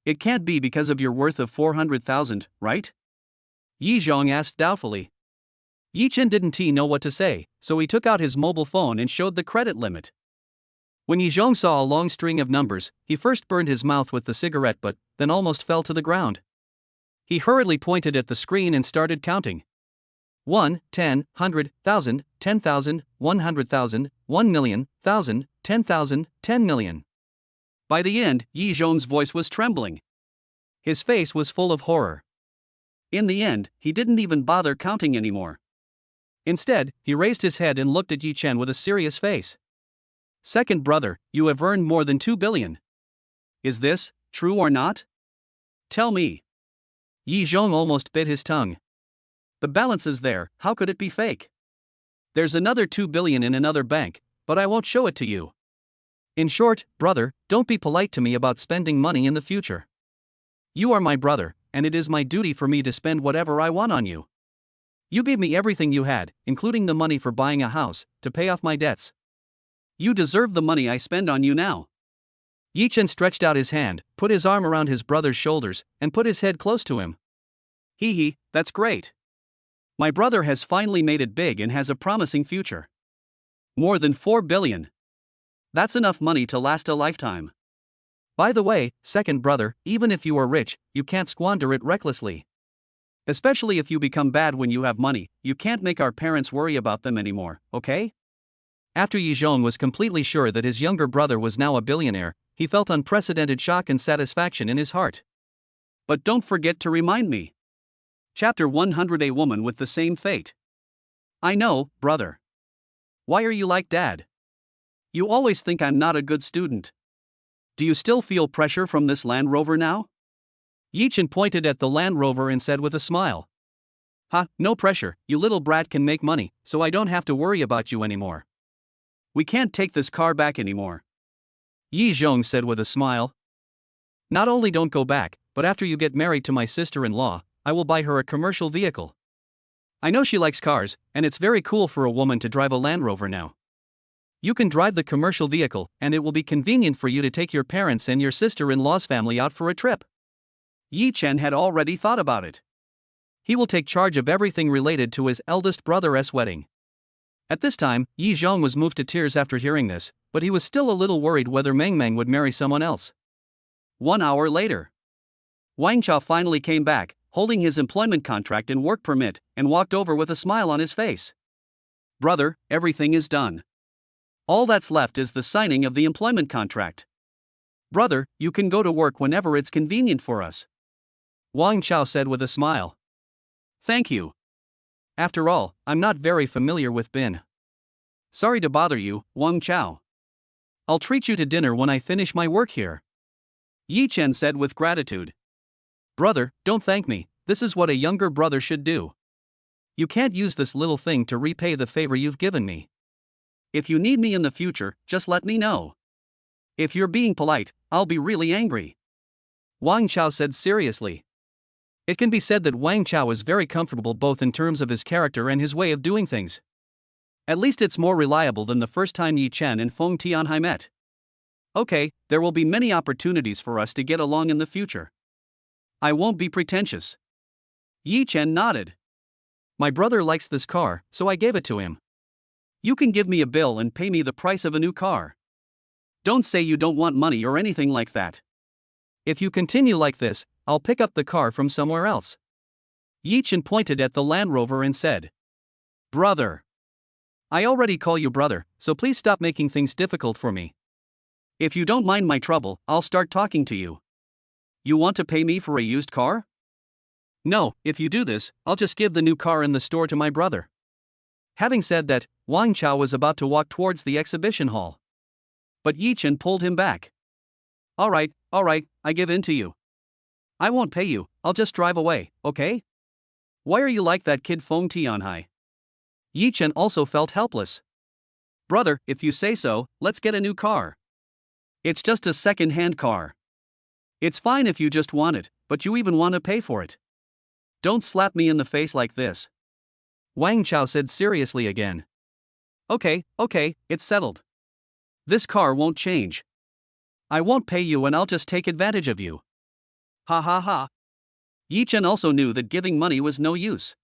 It can't be because of your worth of 400,000, right? Yi Zhong asked doubtfully. Yi Chen didn't know what to say, so he took out his mobile phone and showed the credit limit. When Yi Zhong saw a long string of numbers, he first burned his mouth with the cigarette butt, then almost fell to the ground. He hurriedly pointed at the screen and started counting. 1, 10, 100, 1,000, 10,000, 100,000, 1 million, 1,000, 10,000, 10 million. By the end, Yi Zhong's voice was trembling. His face was full of horror. In the end, he didn't even bother counting anymore. Instead, he raised his head and looked at Yi Chen with a serious face. Second brother, you have earned more than 2 billion. Is this true or not? Tell me. Yi Zhong almost bit his tongue. The balance is there, how could it be fake? There's another 2 billion in another bank, but I won't show it to you. In short, brother, don't be polite to me about spending money in the future. You are my brother, and it is my duty for me to spend whatever I want on you. You gave me everything you had, including the money for buying a house, to pay off my debts. You deserve the money I spend on you now. Yi Chen stretched out his hand, put his arm around his brother's shoulders, and put his head close to him. Hee, that's great. My brother has finally made it big and has a promising future. More than 4 billion. That's enough money to last a lifetime. By the way, second brother, even if you are rich, you can't squander it recklessly. Especially if you become bad when you have money, you can't make our parents worry about them anymore, okay? After Yi Zhong was completely sure that his younger brother was now a billionaire, he felt unprecedented shock and satisfaction in his heart. But don't forget to remind me. Chapter 100. A woman with the same fate. I know, brother. Why are you like Dad? You always think I'm not a good student. Do you still feel pressure from this Land Rover now? Yi Chen pointed at the Land Rover and said with a smile. No pressure, you little brat can make money, so I don't have to worry about you anymore. We can't take this car back anymore. Yi Zhong said with a smile. Not only don't go back, but after you get married to my sister-in-law, I will buy her a commercial vehicle. I know she likes cars, and it's very cool for a woman to drive a Land Rover now. You can drive the commercial vehicle, and it will be convenient for you to take your parents and your sister-in-law's family out for a trip. Yi Chen had already thought about it. He will take charge of everything related to his eldest brother's wedding. At this time, Yi Zhong was moved to tears after hearing this, but he was still a little worried whether Meng would marry someone else. 1 hour later. Wang Chao finally came back, holding his employment contract and work permit, and walked over with a smile on his face. Brother, everything is done. All that's left is the signing of the employment contract. Brother, you can go to work whenever it's convenient for us. Wang Chao said with a smile. Thank you. After all, I'm not very familiar with Bin. Sorry to bother you, Wang Chao. I'll treat you to dinner when I finish my work here. Yi Chen said with gratitude. Brother, don't thank me, this is what a younger brother should do. You can't use this little thing to repay the favor you've given me. If you need me in the future, just let me know. If you're being polite, I'll be really angry. Wang Chao said seriously. It can be said that Wang Chao is very comfortable both in terms of his character and his way of doing things. At least it's more reliable than the first time Yi Chen and Feng Tianhai met. Okay, there will be many opportunities for us to get along in the future. I won't be pretentious. Yi Chen nodded. My brother likes this car, so I gave it to him. You can give me a bill and pay me the price of a new car. Don't say you don't want money or anything like that. If you continue like this, I'll pick up the car from somewhere else. Yi Chen pointed at the Land Rover and said, Brother. I already call you brother, so please stop making things difficult for me. If you don't mind my trouble, I'll start talking to you. You want to pay me for a used car? No, if you do this, I'll just give the new car in the store to my brother. Having said that, Wang Chao was about to walk towards the exhibition hall. But Yi Chen pulled him back. Alright, I give in to you. I won't pay you, I'll just drive away, okay? Why are you like that kid Feng Tianhai? Yi Chen also felt helpless. Brother, if you say so, let's get a new car. It's just a second-hand car. It's fine if you just want it, but you even want to pay for it. Don't slap me in the face like this. Wang Chao said seriously again. Okay, it's settled. This car won't change. I won't pay you and I'll just take advantage of you. Ha ha ha. Yi Chen also knew that giving money was no use.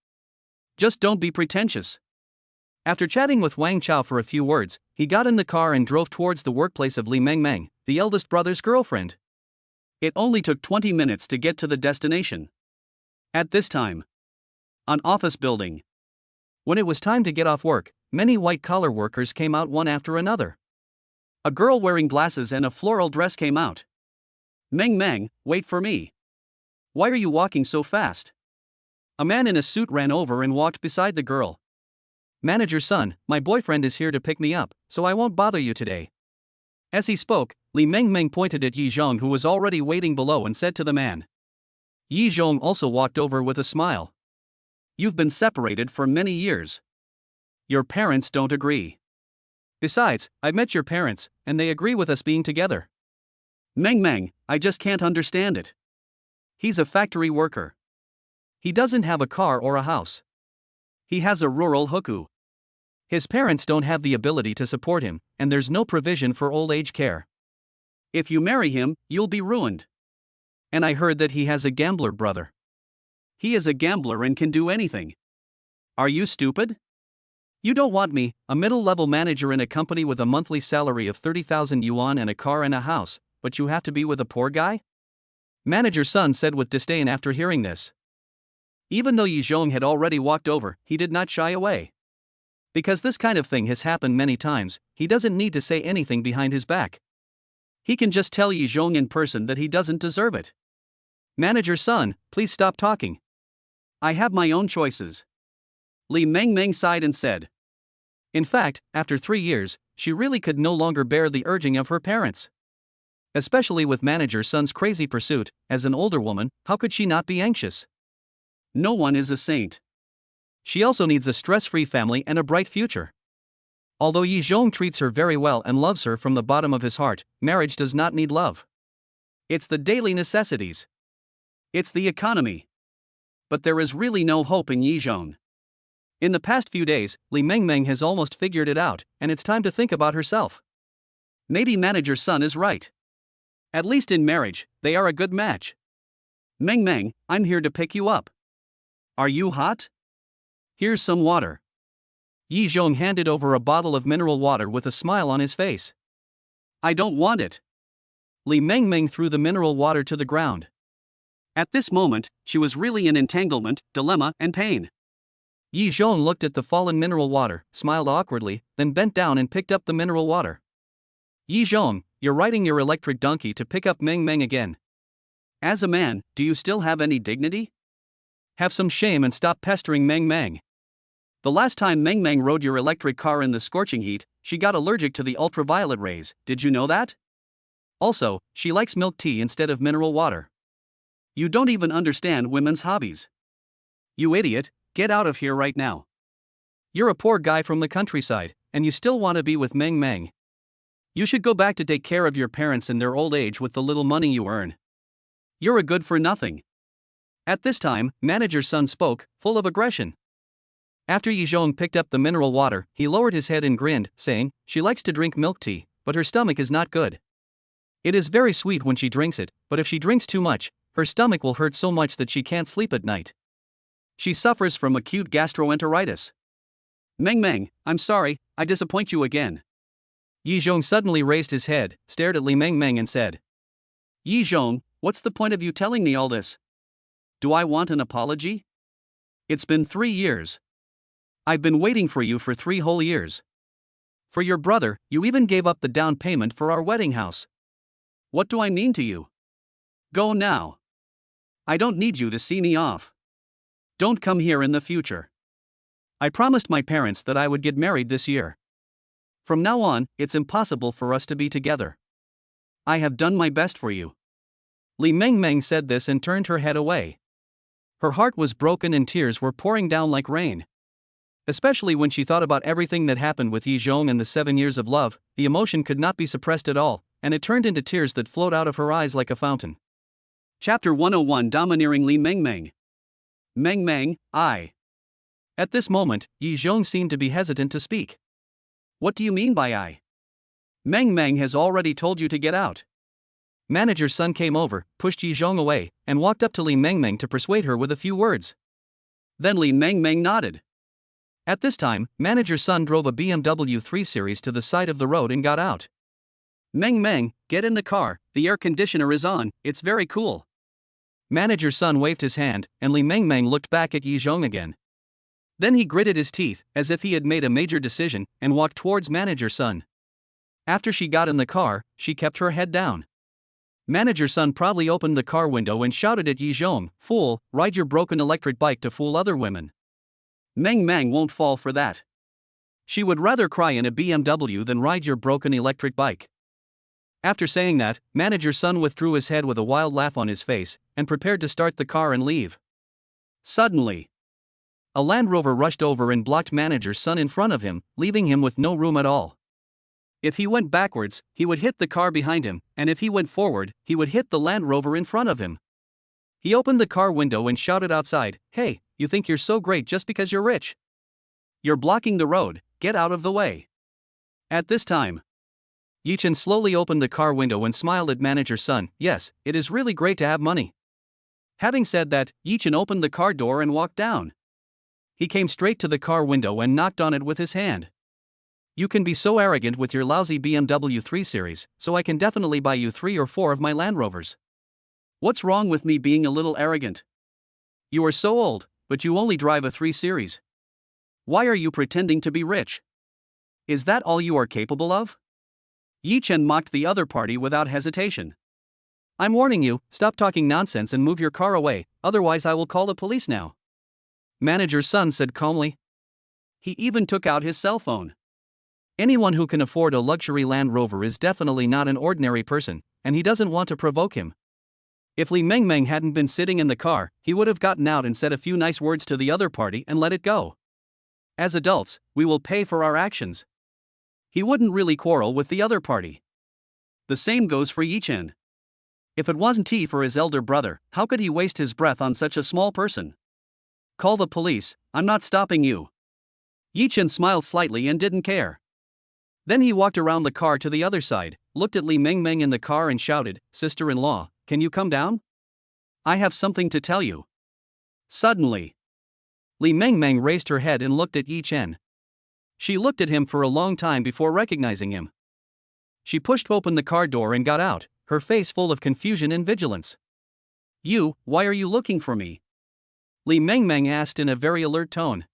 Just don't be pretentious. After chatting with Wang Chao for a few words, he got in the car and drove towards the workplace of Li Mengmeng, the eldest brother's girlfriend. It only took 20 minutes to get to the destination. At this time, an office building. When it was time to get off work, many white-collar workers came out one after another. A girl wearing glasses and a floral dress came out. Meng, wait for me. Why are you walking so fast? A man in a suit ran over and walked beside the girl. Manager's son, my boyfriend is here to pick me up, so I won't bother you today. As he spoke, Li Mengmeng pointed at Yi Zhong, who was already waiting below, and said to the man. Yi Zhong also walked over with a smile. You've been separated for many years. Your parents don't agree. Besides, I've met your parents, and they agree with us being together. Meng, I just can't understand it. He's a factory worker. He doesn't have a car or a house. He has a rural hukou. His parents don't have the ability to support him, and there's no provision for old age care. If you marry him, you'll be ruined. And I heard that he has a gambler brother. He is a gambler and can do anything. Are you stupid? You don't want me, a middle-level manager in a company with a monthly salary of 30,000 yuan and a car and a house, but you have to be with a poor guy? Manager's son said with disdain after hearing this. Even though Yi Zhong had already walked over, he did not shy away. Because this kind of thing has happened many times, he doesn't need to say anything behind his back. He can just tell Yi Zhong in person that he doesn't deserve it. Manager's son, please stop talking. I have my own choices. Li Mengmeng sighed and said. In fact, after 3 years, she really could no longer bear the urging of her parents. Especially with manager's son's crazy pursuit, as an older woman, how could she not be anxious? No one is a saint. She also needs a stress-free family and a bright future. Although Yi Zhong treats her very well and loves her from the bottom of his heart, marriage does not need love. It's the daily necessities. It's the economy. But there is really no hope in Yi Zhong. In the past few days, Li Mengmeng has almost figured it out, and it's time to think about herself. Maybe manager's son is right. At least in marriage, they are a good match. Meng, I'm here to pick you up. Are you hot? Here's some water. Yi Zhong handed over a bottle of mineral water with a smile on his face. I don't want it. Li Mengmeng threw the mineral water to the ground. At this moment, she was really in entanglement, dilemma, and pain. Yi Zhong looked at the fallen mineral water, smiled awkwardly, then bent down and picked up the mineral water. Yi Zhong, you're riding your electric donkey to pick up Meng again. As a man, do you still have any dignity? Have some shame and stop pestering Meng. The last time Meng rode your electric car in the scorching heat, she got allergic to the ultraviolet rays, did you know that? Also, she likes milk tea instead of mineral water. You don't even understand women's hobbies. You idiot, get out of here right now. You're a poor guy from the countryside, and you still want to be with Meng. You should go back to take care of your parents in their old age with the little money you earn. You're a good for nothing. At this time, manager's son spoke, full of aggression. After Yi Zhong picked up the mineral water, he lowered his head and grinned, saying, "She likes to drink milk tea, but her stomach is not good. It is very sweet when she drinks it, but if she drinks too much, her stomach will hurt so much that she can't sleep at night. She suffers from acute gastroenteritis." Meng Meng, I'm sorry, I disappoint you again. Yi Zhong suddenly raised his head, stared at Li Meng Meng and said, Yi Zhong, what's the point of you telling me all this? Do I want an apology? It's been 3 years. I've been waiting for you for 3 whole years. For your brother, you even gave up the down payment for our wedding house. What do I mean to you? Go now. I don't need you to see me off. Don't come here in the future. I promised my parents that I would get married this year. From now on, it's impossible for us to be together. I have done my best for you. Li Meng Meng said this and turned her head away. Her heart was broken and tears were pouring down like rain. Especially when she thought about everything that happened with Yi Zhong and the 7 years of love, the emotion could not be suppressed at all, and it turned into tears that flowed out of her eyes like a fountain. Chapter 101 Domineering Li Meng Meng. Meng Meng, I. At this moment, Yi Zhong seemed to be hesitant to speak. What do you mean by I? Meng Meng has already told you to get out. Manager's son came over, pushed Yi Zhong away, and walked up to Li Meng Meng to persuade her with a few words. Then Li Meng Meng nodded. At this time, manager's son drove a BMW 3 Series to the side of the road and got out. Meng Meng, get in the car, the air conditioner is on, it's very cool. Manager's son waved his hand, and Li Meng Meng looked back at Yi Zhong again. Then he gritted his teeth, as if he had made a major decision, and walked towards manager's son. After she got in the car, she kept her head down. Manager's son proudly opened the car window and shouted at Yi Zhong, "Fool, ride your broken electric bike to fool other women." Meng Meng won't fall for that. She would rather cry in a BMW than ride your broken electric bike. After saying that, manager's son withdrew his head with a wild laugh on his face, and prepared to start the car and leave. Suddenly, a Land Rover rushed over and blocked manager's son in front of him, leaving him with no room at all. If he went backwards, he would hit the car behind him, and if he went forward, he would hit the Land Rover in front of him. He opened the car window and shouted outside, "Hey, you think you're so great just because you're rich? You're blocking the road, get out of the way." At this time, Yi Chen slowly opened the car window and smiled at manager's son. "Yes, it is really great to have money." Having said that, Yi Chen opened the car door and walked down. He came straight to the car window and knocked on it with his hand. "You can be so arrogant with your lousy BMW 3 Series, so I can definitely buy you 3 or 4 of my Land Rovers." What's wrong with me being a little arrogant? You are so old, but you only drive a 3 Series. Why are you pretending to be rich? Is that all you are capable of? Yi Chen mocked the other party without hesitation. "I'm warning you, stop talking nonsense and move your car away, otherwise I will call the police now," manager's son said calmly. He even took out his cell phone. Anyone who can afford a luxury Land Rover is definitely not an ordinary person, and he doesn't want to provoke him. If Li Meng Meng hadn't been sitting in the car, he would have gotten out and said a few nice words to the other party and let it go. As adults, we will pay for our actions. He wouldn't really quarrel with the other party. The same goes for Yi Chen. If it wasn't he for his elder brother, how could he waste his breath on such a small person? Call the police, I'm not stopping you. Yi Chen smiled slightly and didn't care. Then he walked around the car to the other side, looked at Li Meng Meng in the car and shouted, "Sister-in-law, can you come down? I have something to tell you." Suddenly, Li Meng Meng raised her head and looked at Yi Chen. She looked at him for a long time before recognizing him. She pushed open the car door and got out, her face full of confusion and vigilance. Why are you looking for me?" Li Meng Meng asked in a very alert tone.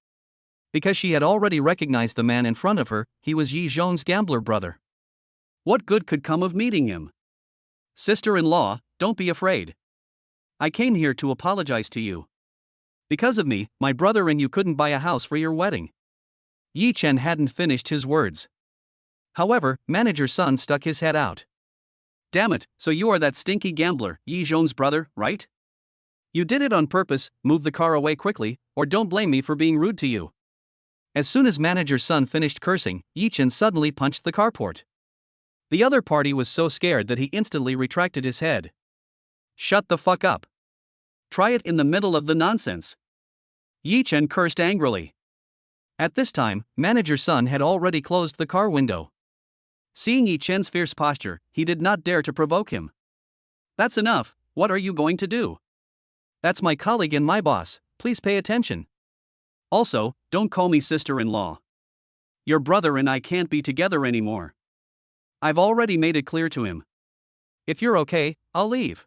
Because she had already recognized the man in front of her, he was Yi Zhong's gambler brother. What good could come of meeting him? "Sister-in-law, don't be afraid. I came here to apologize to you. Because of me, my brother and you couldn't buy a house for your wedding." Yi Chen hadn't finished his words. However, manager's son stuck his head out. "Damn it, so you are that stinky gambler, Yi Zhong's brother, right? You did it on purpose, move the car away quickly, or don't blame me for being rude to you." As soon as manager's son finished cursing, Yi Chen suddenly punched the carport. The other party was so scared that he instantly retracted his head. "Shut the fuck up. Try it in the middle of the nonsense. Yi Chen cursed angrily. At this time, Manager Sun had already closed the car window. Seeing Yi Chen's fierce posture, he did not dare to provoke him. That's enough, what are you going to do? That's my colleague and my boss, please pay attention. Also, don't call me sister-in-law. Your brother and I can't be together anymore. I've already made it clear to him. If you're okay, I'll leave.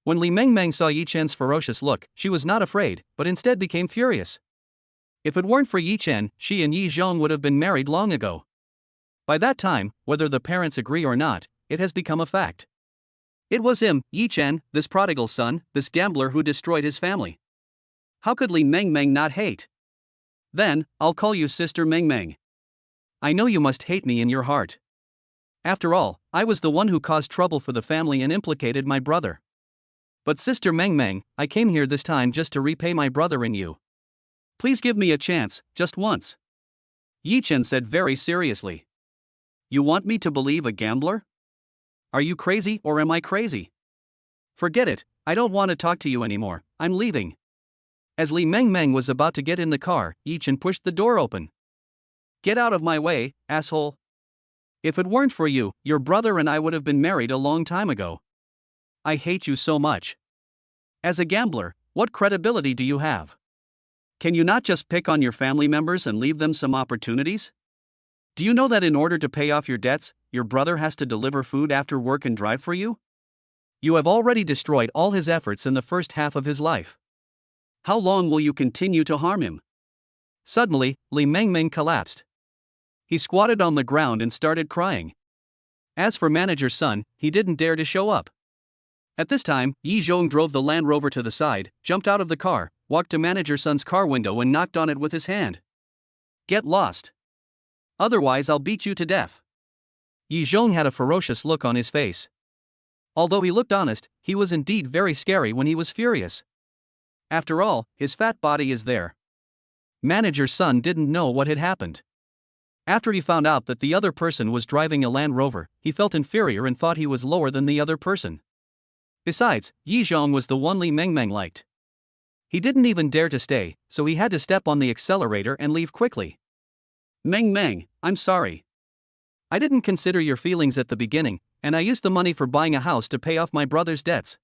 When Li Mengmeng saw Yi Chen's ferocious look, she was not afraid, but instead became furious. If it weren't for Yi Chen, she and Yi Zhong would have been married long ago. By that time, whether the parents agree or not, it has become a fact. It was him, Yi Chen, this prodigal son, this gambler who destroyed his family. How could Li Mengmeng not hate? Then, I'll call you Sister Mengmeng. I know you must hate me in your heart. After all, I was the one who caused trouble for the family and implicated my brother. But Sister Mengmeng, I came here this time just to repay my brother and you. Please give me a chance, just once. Yi Chen said very seriously. You want me to believe a gambler? Are you crazy or am I crazy? Forget it, I don't want to talk to you anymore, I'm leaving. As Li Mengmeng was about to get in the car, Yi Chen pushed the door open. Get out of my way, asshole. If it weren't for you, your brother and I would have been married a long time ago. I hate you so much. As a gambler, what credibility do you have? Can you not just pick on your family members and leave them some opportunities? Do you know that in order to pay off your debts, your brother has to deliver food after work and drive for you? You have already destroyed all his efforts in the first half of his life. How long will you continue to harm him? Suddenly, Li Mengmeng collapsed. He squatted on the ground and started crying. As for Manager Sun, he didn't dare to show up. At this time, Yi Zhong drove the Land Rover to the side, jumped out of the car, walked to Manager Sun's car window and knocked on it with his hand. Get lost. Otherwise I'll beat you to death. Yi Zhong had a ferocious look on his face. Although he looked honest, he was indeed very scary when he was furious. After all, his fat body is there. Manager Sun didn't know what had happened. After he found out that the other person was driving a Land Rover, he felt inferior and thought he was lower than the other person. Besides, Yi Zhong was the one Li Mengmeng liked. He didn't even dare to stay, so he had to step on the accelerator and leave quickly. Mengmeng, I'm sorry. I didn't consider your feelings at the beginning, and I used the money for buying a house to pay off my brother's debts.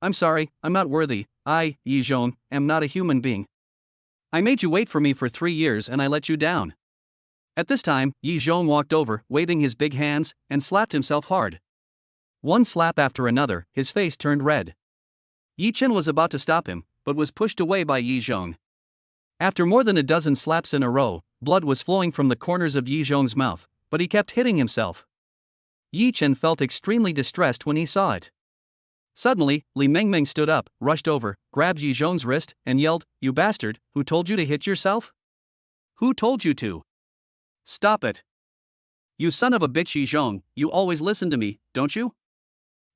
I'm sorry, I'm not worthy. I, Yi Zhong, am not a human being. I made you wait for me for 3 years and I let you down. At this time, Yi Zhong walked over, waving his big hands, and slapped himself hard. One slap after another, his face turned red. Yi Chen was about to stop him, but was pushed away by Yi Zhong. After more than a dozen slaps in a row, blood was flowing from the corners of Yi Zhong's mouth, but he kept hitting himself. Yi Chen felt extremely distressed when he saw it. Suddenly, Li Mengmeng stood up, rushed over, grabbed Yi Zhong's wrist, and yelled, "You bastard, who told you to hit yourself? Who told you to? Stop it. You son of a bitch Yi Zhong, you always listen to me, don't you?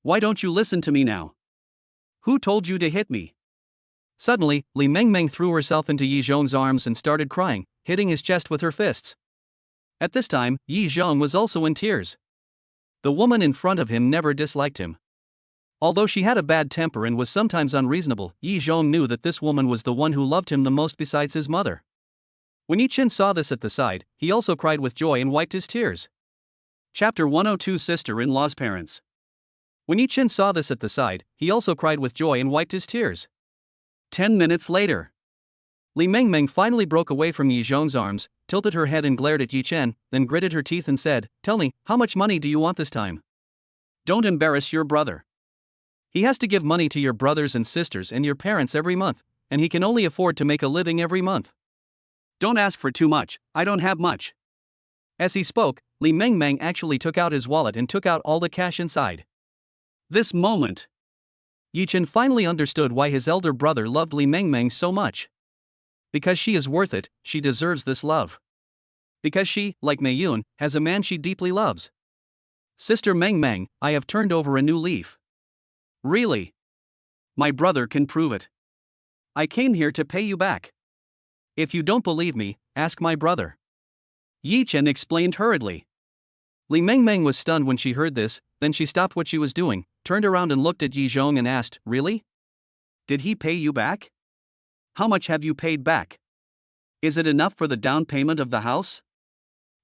Why don't you listen to me now? Who told you to hit me?" Suddenly, Li Mengmeng threw herself into Yi Zhong's arms and started crying, hitting his chest with her fists. At this time, Yi Zhong was also in tears. The woman in front of him never disliked him. Although she had a bad temper and was sometimes unreasonable, Yi Zhong knew that this woman was the one who loved him the most besides his mother. When Yi Chen saw this at the side, he also cried with joy and wiped his tears. Chapter 102 Sister-in-law's Parents. When Yi Chen saw this at the side, he also cried with joy and wiped his tears. 10 minutes later. Li Mengmeng finally broke away from Yi Zhong's arms, tilted her head and glared at Yi Chen, then gritted her teeth and said, "Tell me, how much money do you want this time?" "Don't embarrass your brother. He has to give money to your brothers and sisters and your parents every month, and he can only afford to make a living every month. Don't ask for too much, I don't have much." As he spoke, Li Mengmeng actually took out his wallet and took out all the cash inside. This moment, Yi Chen finally understood why his elder brother loved Li Mengmeng so much. Because she is worth it, she deserves this love. Because she, like Mei Yun, has a man she deeply loves. Sister Mengmeng, I have turned over a new leaf. Really? My brother can prove it. I came here to pay you back. If you don't believe me, ask my brother. Yi Chen explained hurriedly. Li Mengmeng was stunned when she heard this, then she stopped what she was doing, turned around and looked at Yi Zhong and asked, "Really? Did he pay you back? How much have you paid back? Is it enough for the down payment of the house?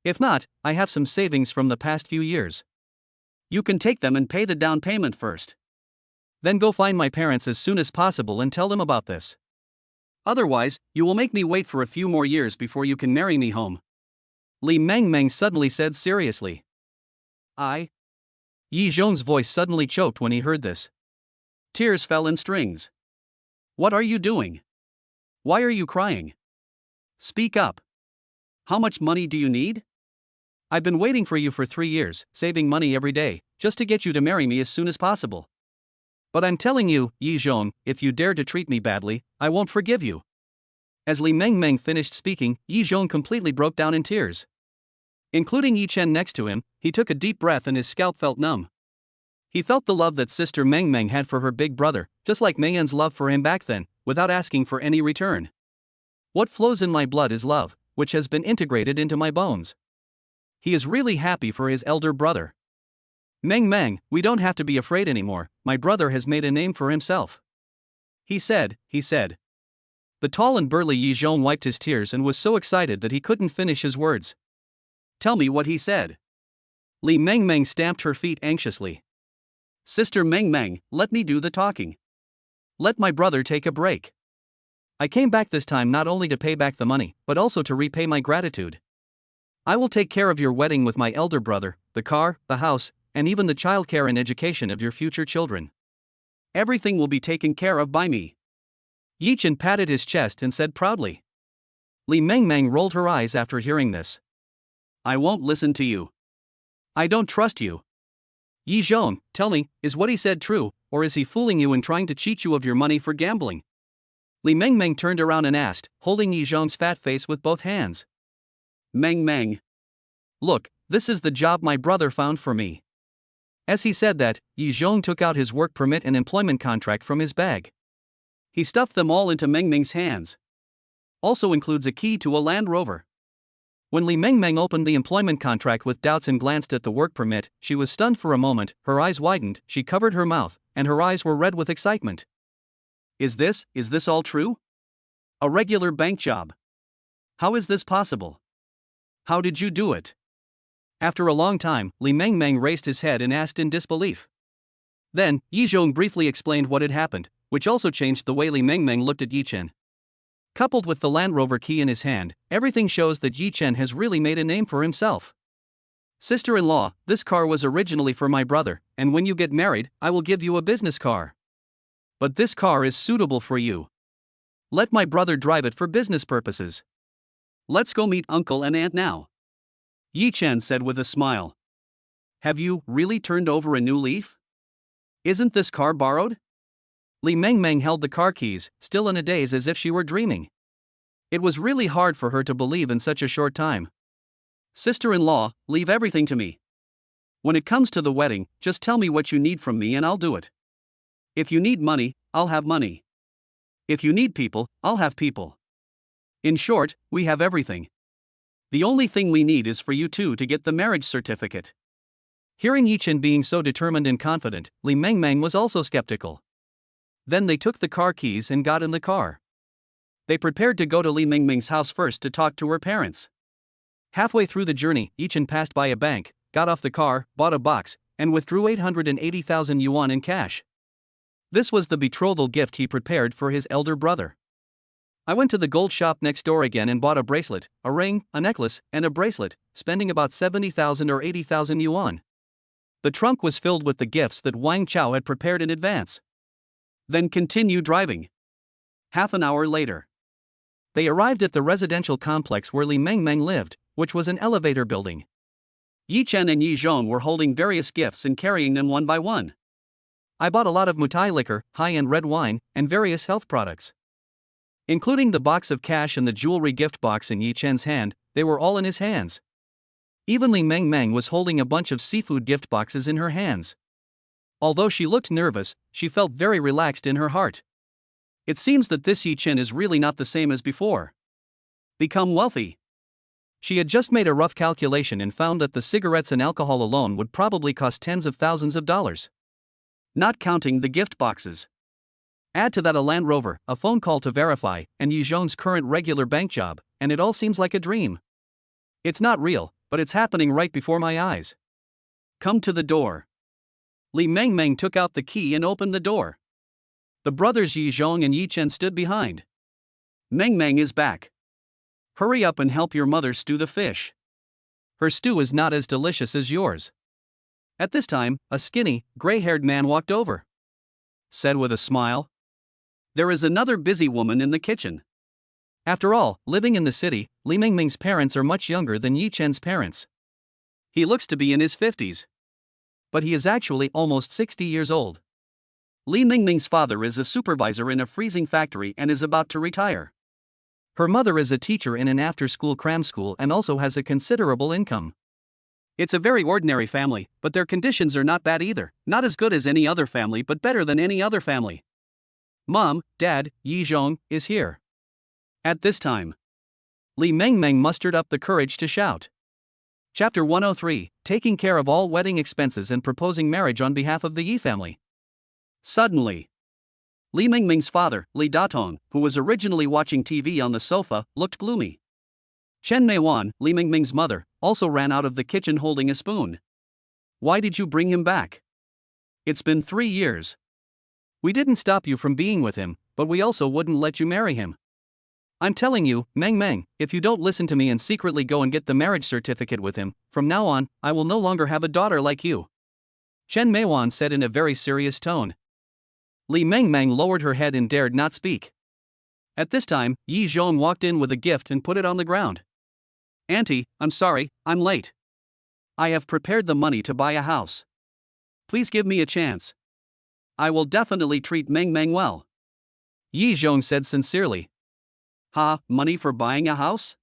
If not, I have some savings from the past few years. You can take them and pay the down payment first. Then go find my parents as soon as possible and tell them about this. Otherwise, you will make me wait for a few more years before you can marry me home. Li Mengmeng suddenly said seriously. Yi Zhong's voice suddenly choked when he heard this. Tears fell in strings. What are you doing? Why are you crying? Speak up. How much money do you need? I've been waiting for you for 3 years, saving money every day, just to get you to marry me as soon as possible. But I'm telling you, Yi Zhong, if you dare to treat me badly, I won't forgive you. As Li Mengmeng finished speaking, Yi Zhong completely broke down in tears. Including Yi Chen next to him, he took a deep breath and his scalp felt numb. He felt the love that Sister Mengmeng had for her big brother, just like Mengyan's love for him back then, without asking for any return. What flows in my blood is love, which has been integrated into my bones. He is really happy for his elder brother. Meng, we don't have to be afraid anymore, my brother has made a name for himself. He said. The tall and burly Yi Zhong wiped his tears and was so excited that he couldn't finish his words. Tell me what he said. Li Mengmeng stamped her feet anxiously. Sister Mengmeng, let me do the talking. Let my brother take a break. I came back this time not only to pay back the money, but also to repay my gratitude. I will take care of your wedding with my elder brother, the car, the house, and even the childcare and education of your future children. Everything will be taken care of by me. Yi Chen patted his chest and said proudly. Li Mengmeng rolled her eyes after hearing this. I won't listen to you. I don't trust you. Yi Zhong, tell me, is what he said true, or is he fooling you and trying to cheat you of your money for gambling? Li Mengmeng turned around and asked, holding Yi Zhong's fat face with both hands. Meng. Look, this is the job my brother found for me. As he said that, Yi Zhong took out his work permit and employment contract from his bag. He stuffed them all into Mengmeng's hands. Also includes a key to a Land Rover. When Li Mengmeng opened the employment contract with doubts and glanced at the work permit, she was stunned for a moment, her eyes widened, she covered her mouth, and her eyes were red with excitement. Is this all true? A regular bank job. How is this possible? How did you do it? After a long time, Li Mengmeng raised his head and asked in disbelief. Then, Yi Zhong briefly explained what had happened, which also changed the way Li Mengmeng looked at Yi Chen. Coupled with the Land Rover key in his hand, everything shows that Yi Chen has really made a name for himself. Sister-in-law, this car was originally for my brother, and when you get married, I will give you a business car. But this car is suitable for you. Let my brother drive it for business purposes. Let's go meet uncle and aunt now. Yi Chen said with a smile. Have you really turned over a new leaf? Isn't this car borrowed? Li Mengmeng held the car keys, still in a daze as if she were dreaming. It was really hard for her to believe in such a short time. Sister-in-law, leave everything to me. When it comes to the wedding, just tell me what you need from me and I'll do it. If you need money, I'll have money. If you need people, I'll have people. In short, we have everything. The only thing we need is for you two to get the marriage certificate. Hearing Yi Chen being so determined and confident, Li Mengmeng was also skeptical. Then they took the car keys and got in the car. They prepared to go to Li Mengmeng's house first to talk to her parents. Halfway through the journey, Yi Chen passed by a bank, got off the car, bought a box, and withdrew 880,000 yuan in cash. This was the betrothal gift he prepared for his elder brother. I went to the gold shop next door again and bought a bracelet, a ring, a necklace, and a bracelet, spending about 70,000 or 80,000 yuan. The trunk was filled with the gifts that Wang Chao had prepared in advance. Then continue driving. Half an hour later. They arrived at the residential complex where Li Mengmeng lived, which was an elevator building. Yi Chen and Yi Zhong were holding various gifts and carrying them one by one. I bought a lot of mutai liquor, high-end red wine, and various health products. Including the box of cash and the jewelry gift box in Yi Chen's hand, they were all in his hands. Even Li Mengmeng was holding a bunch of seafood gift boxes in her hands. Although she looked nervous, she felt very relaxed in her heart. It seems that this Yi Chen is really not the same as before. Become wealthy. She had just made a rough calculation and found that the cigarettes and alcohol alone would probably cost tens of thousands of dollars. Not counting the gift boxes. Add to that a Land Rover, a phone call to verify, and Yi Zhong's current regular bank job, and it all seems like a dream. It's not real, but it's happening right before my eyes. Come to the door. Li Mengmeng took out the key and opened the door. The brothers Yi Zhong and Yi Chen stood behind. Mengmeng is back. Hurry up and help your mother stew the fish. Her stew is not as delicious as yours. At this time, a skinny, gray-haired man walked over. Said with a smile, "There is another busy woman in the kitchen." After all, living in the city, Li Mengmeng's parents are much younger than Yi Chen's parents. He looks to be in his 50s. But he is actually almost 60 years old. Li Mengmeng's father is a supervisor in a freezing factory and is about to retire. Her mother is a teacher in an after-school cram school and also has a considerable income. It's a very ordinary family, but their conditions are not bad either, not as good as any other family but better than any other family. Mom, Dad, Yi Zhong, is here. At this time, Li Mengmeng mustered up the courage to shout. Chapter 103, Taking Care of All Wedding Expenses and Proposing Marriage on Behalf of the Yi Family. Suddenly, Li Mengmeng's father, Li Datong, who was originally watching TV on the sofa, looked gloomy. Chen Meiwan, Li Mengmeng's mother, also ran out of the kitchen holding a spoon. "Why did you bring him back? It's been 3 years. We didn't stop you from being with him, but we also wouldn't let you marry him. I'm telling you, Mengmeng, if you don't listen to me and secretly go and get the marriage certificate with him, from now on, I will no longer have a daughter like you," Chen Meiwan said in a very serious tone. Li Mengmeng lowered her head and dared not speak. At this time, Yi Zhong walked in with a gift and put it on the ground. "Auntie, I'm sorry, I'm late. I have prepared the money to buy a house. Please give me a chance. I will definitely treat Mengmeng well," Yi Zhong said sincerely. Money for buying a house?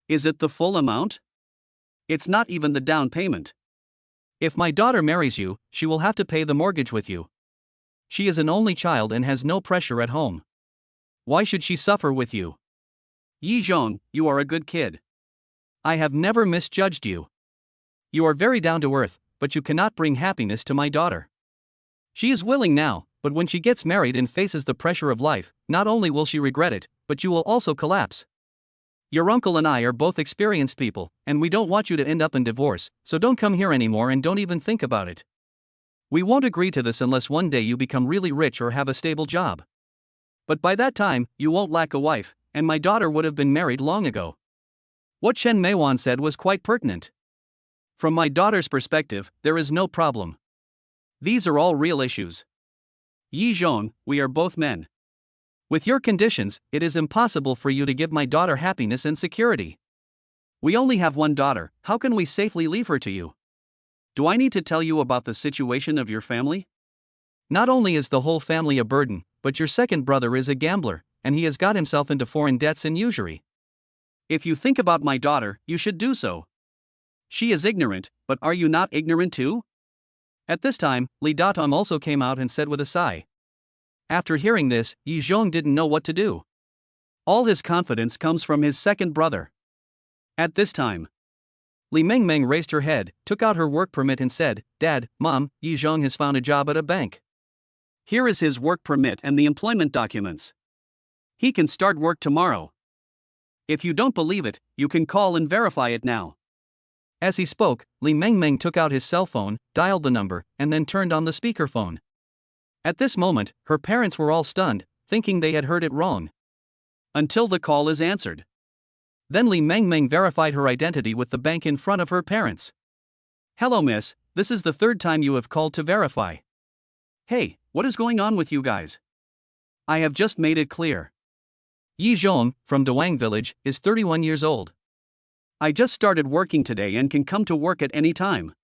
Is it the full amount? It's not even the down payment. If my daughter marries you, she will have to pay the mortgage with you. She is an only child and has no pressure at home. Why should she suffer with you? Yi Zhong, you are a good kid. I have never misjudged you. You are very down to earth, but you cannot bring happiness to my daughter. She is willing now, but when she gets married and faces the pressure of life, not only will she regret it, but you will also collapse. Your uncle and I are both experienced people, and we don't want you to end up in divorce, so don't come here anymore and don't even think about it. We won't agree to this unless one day you become really rich or have a stable job. But by that time, you won't lack a wife, and my daughter would have been married long ago." What Chen Meiwan said was quite pertinent. From my daughter's perspective, there is no problem. These are all real issues. Yi Zhong, we are both men. With your conditions, it is impossible for you to give my daughter happiness and security. We only have one daughter, how can we safely leave her to you? Do I need to tell you about the situation of your family? Not only is the whole family a burden, but your second brother is a gambler, and he has got himself into foreign debts and usury. If you think about my daughter, you should do so. She is ignorant, but are you not ignorant too? At this time, Li Datong also came out and said with a sigh. After hearing this, Yi Zhong didn't know what to do. All his confidence comes from his second brother. At this time, Li Mengmeng raised her head, took out her work permit and said, "Dad, Mom, Yi Zhong has found a job at a bank. Here is his work permit and the employment documents. He can start work tomorrow. If you don't believe it, you can call and verify it now." As he spoke, Li Mengmeng took out his cell phone, dialed the number, and then turned on the speakerphone. At this moment, her parents were all stunned, thinking they had heard it wrong. Until the call is answered. Then Li Mengmeng verified her identity with the bank in front of her parents. "Hello miss, this is the third time you have called to verify. Hey, what is going on with you guys? I have just made it clear. Yi Zhong, from Dawang village, is 31 years old. I just started working today and can come to work at any time.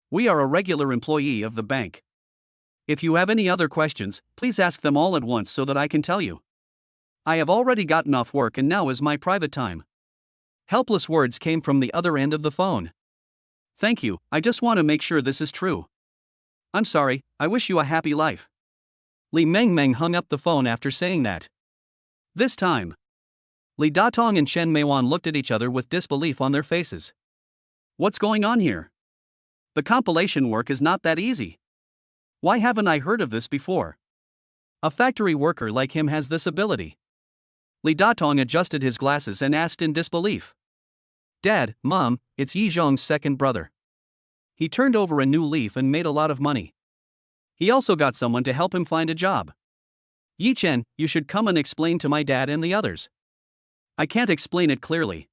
We are a regular employee of the bank. If you have any other questions, please ask them all at once so that I can tell you. I have already gotten off work and now is my private time." Helpless words came from the other end of the phone. "Thank you, I just want to make sure this is true. I'm sorry, I wish you a happy life." Li Mengmeng hung up the phone after saying that. This time, Li Datong and Chen Meiwan looked at each other with disbelief on their faces. What's going on here? The compilation work is not that easy. Why haven't I heard of this before? A factory worker like him has this ability. Li Datong adjusted his glasses and asked in disbelief. Dad, Mom, it's Yi Zhong's second brother. He turned over a new leaf and made a lot of money. He also got someone to help him find a job. Yi Chen, you should come and explain to my dad and the others. I can't explain it clearly.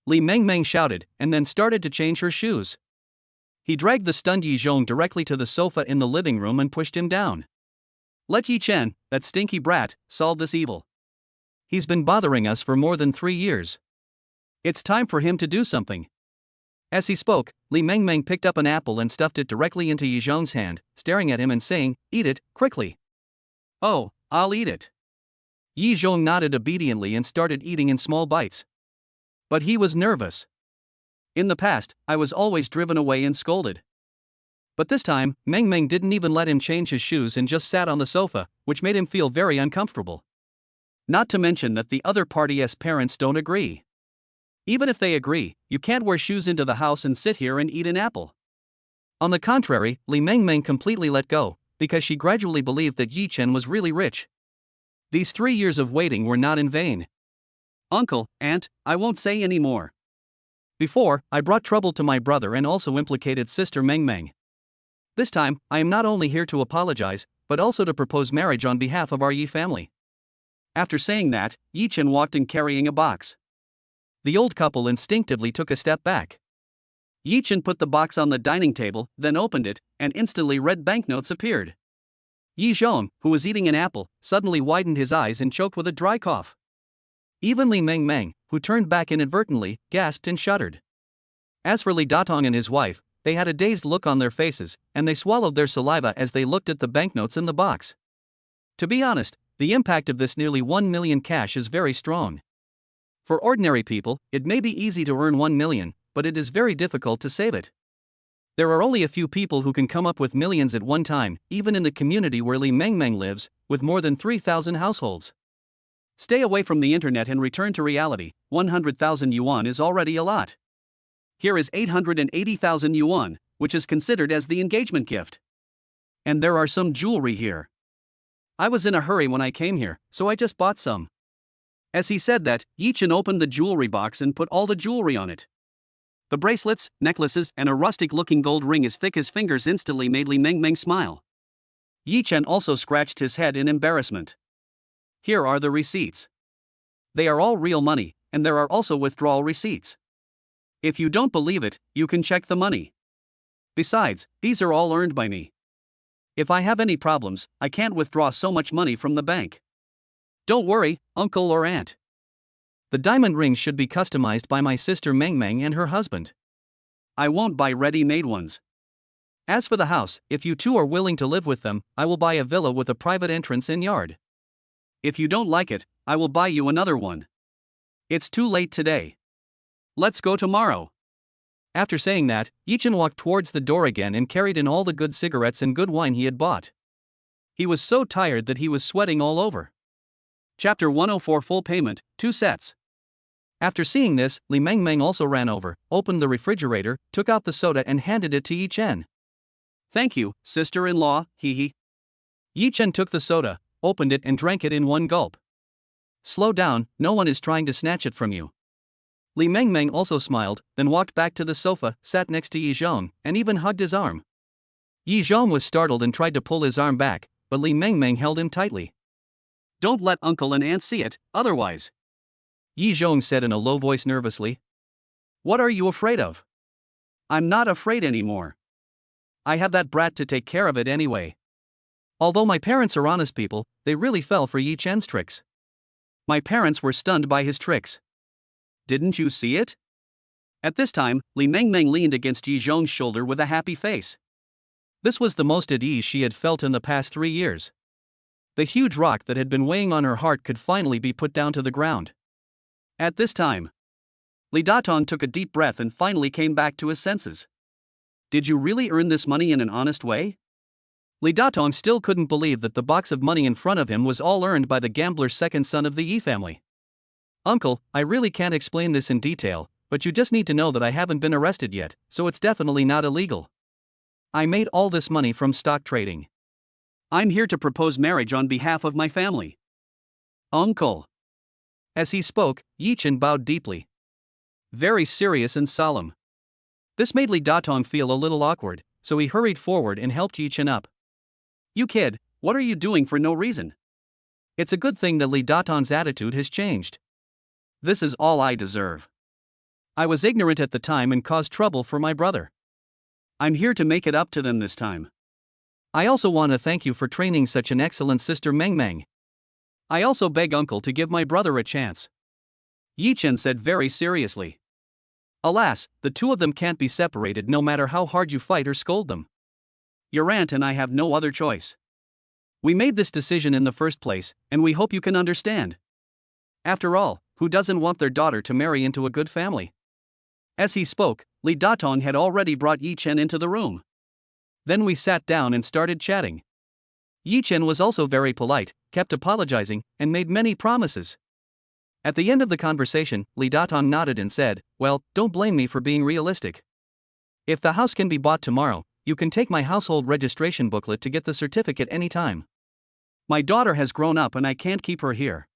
Li Mengmeng shouted, and then started to change her shoes. He dragged the stunned Yi Zhong directly to the sofa in the living room and pushed him down. Let Yi Chen, that stinky brat, solve this evil. He's been bothering us for more than 3 years. It's time for him to do something. As he spoke, Li Mengmeng picked up an apple and stuffed it directly into Yi Zhong's hand, staring at him and saying, "Eat it, quickly." "Oh, I'll eat it." Yi Zhong nodded obediently and started eating in small bites. But he was nervous. In the past, I was always driven away and scolded. But this time, Mengmeng didn't even let him change his shoes and just sat on the sofa, which made him feel very uncomfortable. Not to mention that the other party's parents don't agree. Even if they agree, you can't wear shoes into the house and sit here and eat an apple. On the contrary, Li Mengmeng completely let go, because she gradually believed that Yi Chen was really rich. These 3 years of waiting were not in vain. Uncle, Aunt, I won't say any more. Before, I brought trouble to my brother and also implicated Sister Mengmeng. This time, I am not only here to apologize, but also to propose marriage on behalf of our Yi family. After saying that, Yi Chen walked in carrying a box. The old couple instinctively took a step back. Yi Chen put the box on the dining table, then opened it, and instantly red banknotes appeared. Yi Zhong, who was eating an apple, suddenly widened his eyes and choked with a dry cough. Even Li Mengmeng, who turned back inadvertently, gasped and shuddered. As for Li Datong and his wife, they had a dazed look on their faces, and they swallowed their saliva as they looked at the banknotes in the box. To be honest, the impact of this nearly 1 million cash is very strong. For ordinary people, it may be easy to earn 1 million, but it is very difficult to save it. There are only a few people who can come up with millions at one time, even in the community where Li Mengmeng lives, with more than 3,000 households. Stay away from the internet and return to reality. 100,000 yuan is already a lot. Here is 880,000 yuan, which is considered as the engagement gift. And there are some jewelry here. I was in a hurry when I came here, so I just bought some. As he said that, Yi Chen opened the jewelry box and put all the jewelry on it. The bracelets, necklaces, and a rustic-looking gold ring as thick as fingers instantly made Li Mengmeng smile. Yi Chen also scratched his head in embarrassment. Here are the receipts. They are all real money, and there are also withdrawal receipts. If you don't believe it, you can check the money. Besides, these are all earned by me. If I have any problems, I can't withdraw so much money from the bank. Don't worry, uncle or aunt. The diamond rings should be customized by my sister Mengmeng and her husband. I won't buy ready-made ones. As for the house, if you two are willing to live with them, I will buy a villa with a private entrance and yard. If you don't like it, I will buy you another one. It's too late today. Let's go tomorrow. After saying that, Yi Chen walked towards the door again and carried in all the good cigarettes and good wine he had bought. He was so tired that he was sweating all over. Chapter 104 Full Payment, 2 sets. After seeing this, Li Mengmeng also ran over, opened the refrigerator, took out the soda and handed it to Yi Chen. Thank you, sister-in-law, hee. Yi Chen took the soda, opened it and drank it in one gulp. Slow down, no one is trying to snatch it from you. Li Mengmeng also smiled, then walked back to the sofa, sat next to Yi Zhong, and even hugged his arm. Yi Zhong was startled and tried to pull his arm back, but Li Mengmeng held him tightly. Don't let uncle and aunt see it, otherwise. Yi Zhong said in a low voice nervously. What are you afraid of? I'm not afraid anymore. I have that brat to take care of it anyway. Although my parents are honest people, they really fell for Yi Chen's tricks. My parents were stunned by his tricks. Didn't you see it? At this time, Li Mengmeng leaned against Yi Zhong's shoulder with a happy face. This was the most at ease she had felt in the past 3 years. The huge rock that had been weighing on her heart could finally be put down to the ground. At this time, Li Datong took a deep breath and finally came back to his senses. Did you really earn this money in an honest way? Li Datong still couldn't believe that the box of money in front of him was all earned by the gambler's second son of the Yi family. Uncle, I really can't explain this in detail, but you just need to know that I haven't been arrested yet, so it's definitely not illegal. I made all this money from stock trading. I'm here to propose marriage on behalf of my family. Uncle. As he spoke, Yi Chen bowed deeply. Very serious and solemn. This made Li Datong feel a little awkward, so he hurried forward and helped Yi Chen up. You kid, what are you doing for no reason? It's a good thing that Li Datong's attitude has changed. This is all I deserve. I was ignorant at the time and caused trouble for my brother. I'm here to make it up to them this time. I also want to thank you for training such an excellent sister Meng Meng. I also beg Uncle to give my brother a chance. Yi Chen said very seriously. Alas, the two of them can't be separated no matter how hard you fight or scold them. Your aunt and I have no other choice. We made this decision in the first place, and we hope you can understand. After all, who doesn't want their daughter to marry into a good family? As he spoke, Li Datong had already brought Yi Chen into the room. Then we sat down and started chatting. Yi Chen was also very polite, kept apologizing, and made many promises. At the end of the conversation, Li Datong nodded and said, "Well, don't blame me for being realistic. If the house can be bought tomorrow, you can take my household registration booklet to get the certificate anytime. My daughter has grown up and I can't keep her here.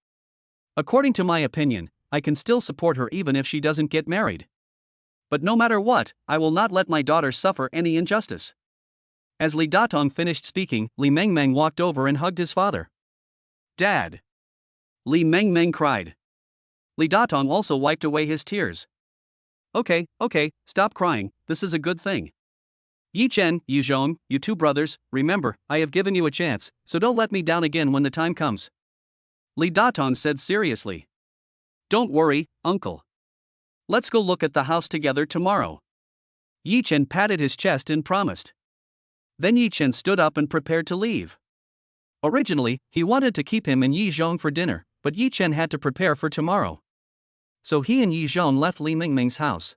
According to my opinion, I can still support her even if she doesn't get married. But no matter what, I will not let my daughter suffer any injustice." As Li Datong finished speaking, Li Mengmeng walked over and hugged his father. "Dad!" Li Mengmeng cried. Li Datong also wiped away his tears. Okay, stop crying, this is a good thing. Yi Chen, Yi Zhong, you two brothers, remember, I have given you a chance, so don't let me down again when the time comes. Li Datong said seriously. Don't worry, Uncle. Let's go look at the house together tomorrow. Yi Chen patted his chest and promised. Then Yi Chen stood up and prepared to leave. Originally, he wanted to keep him and Yi Zhong for dinner, but Yi Chen had to prepare for tomorrow. So he and Yi Zhong left Li Mingming's house.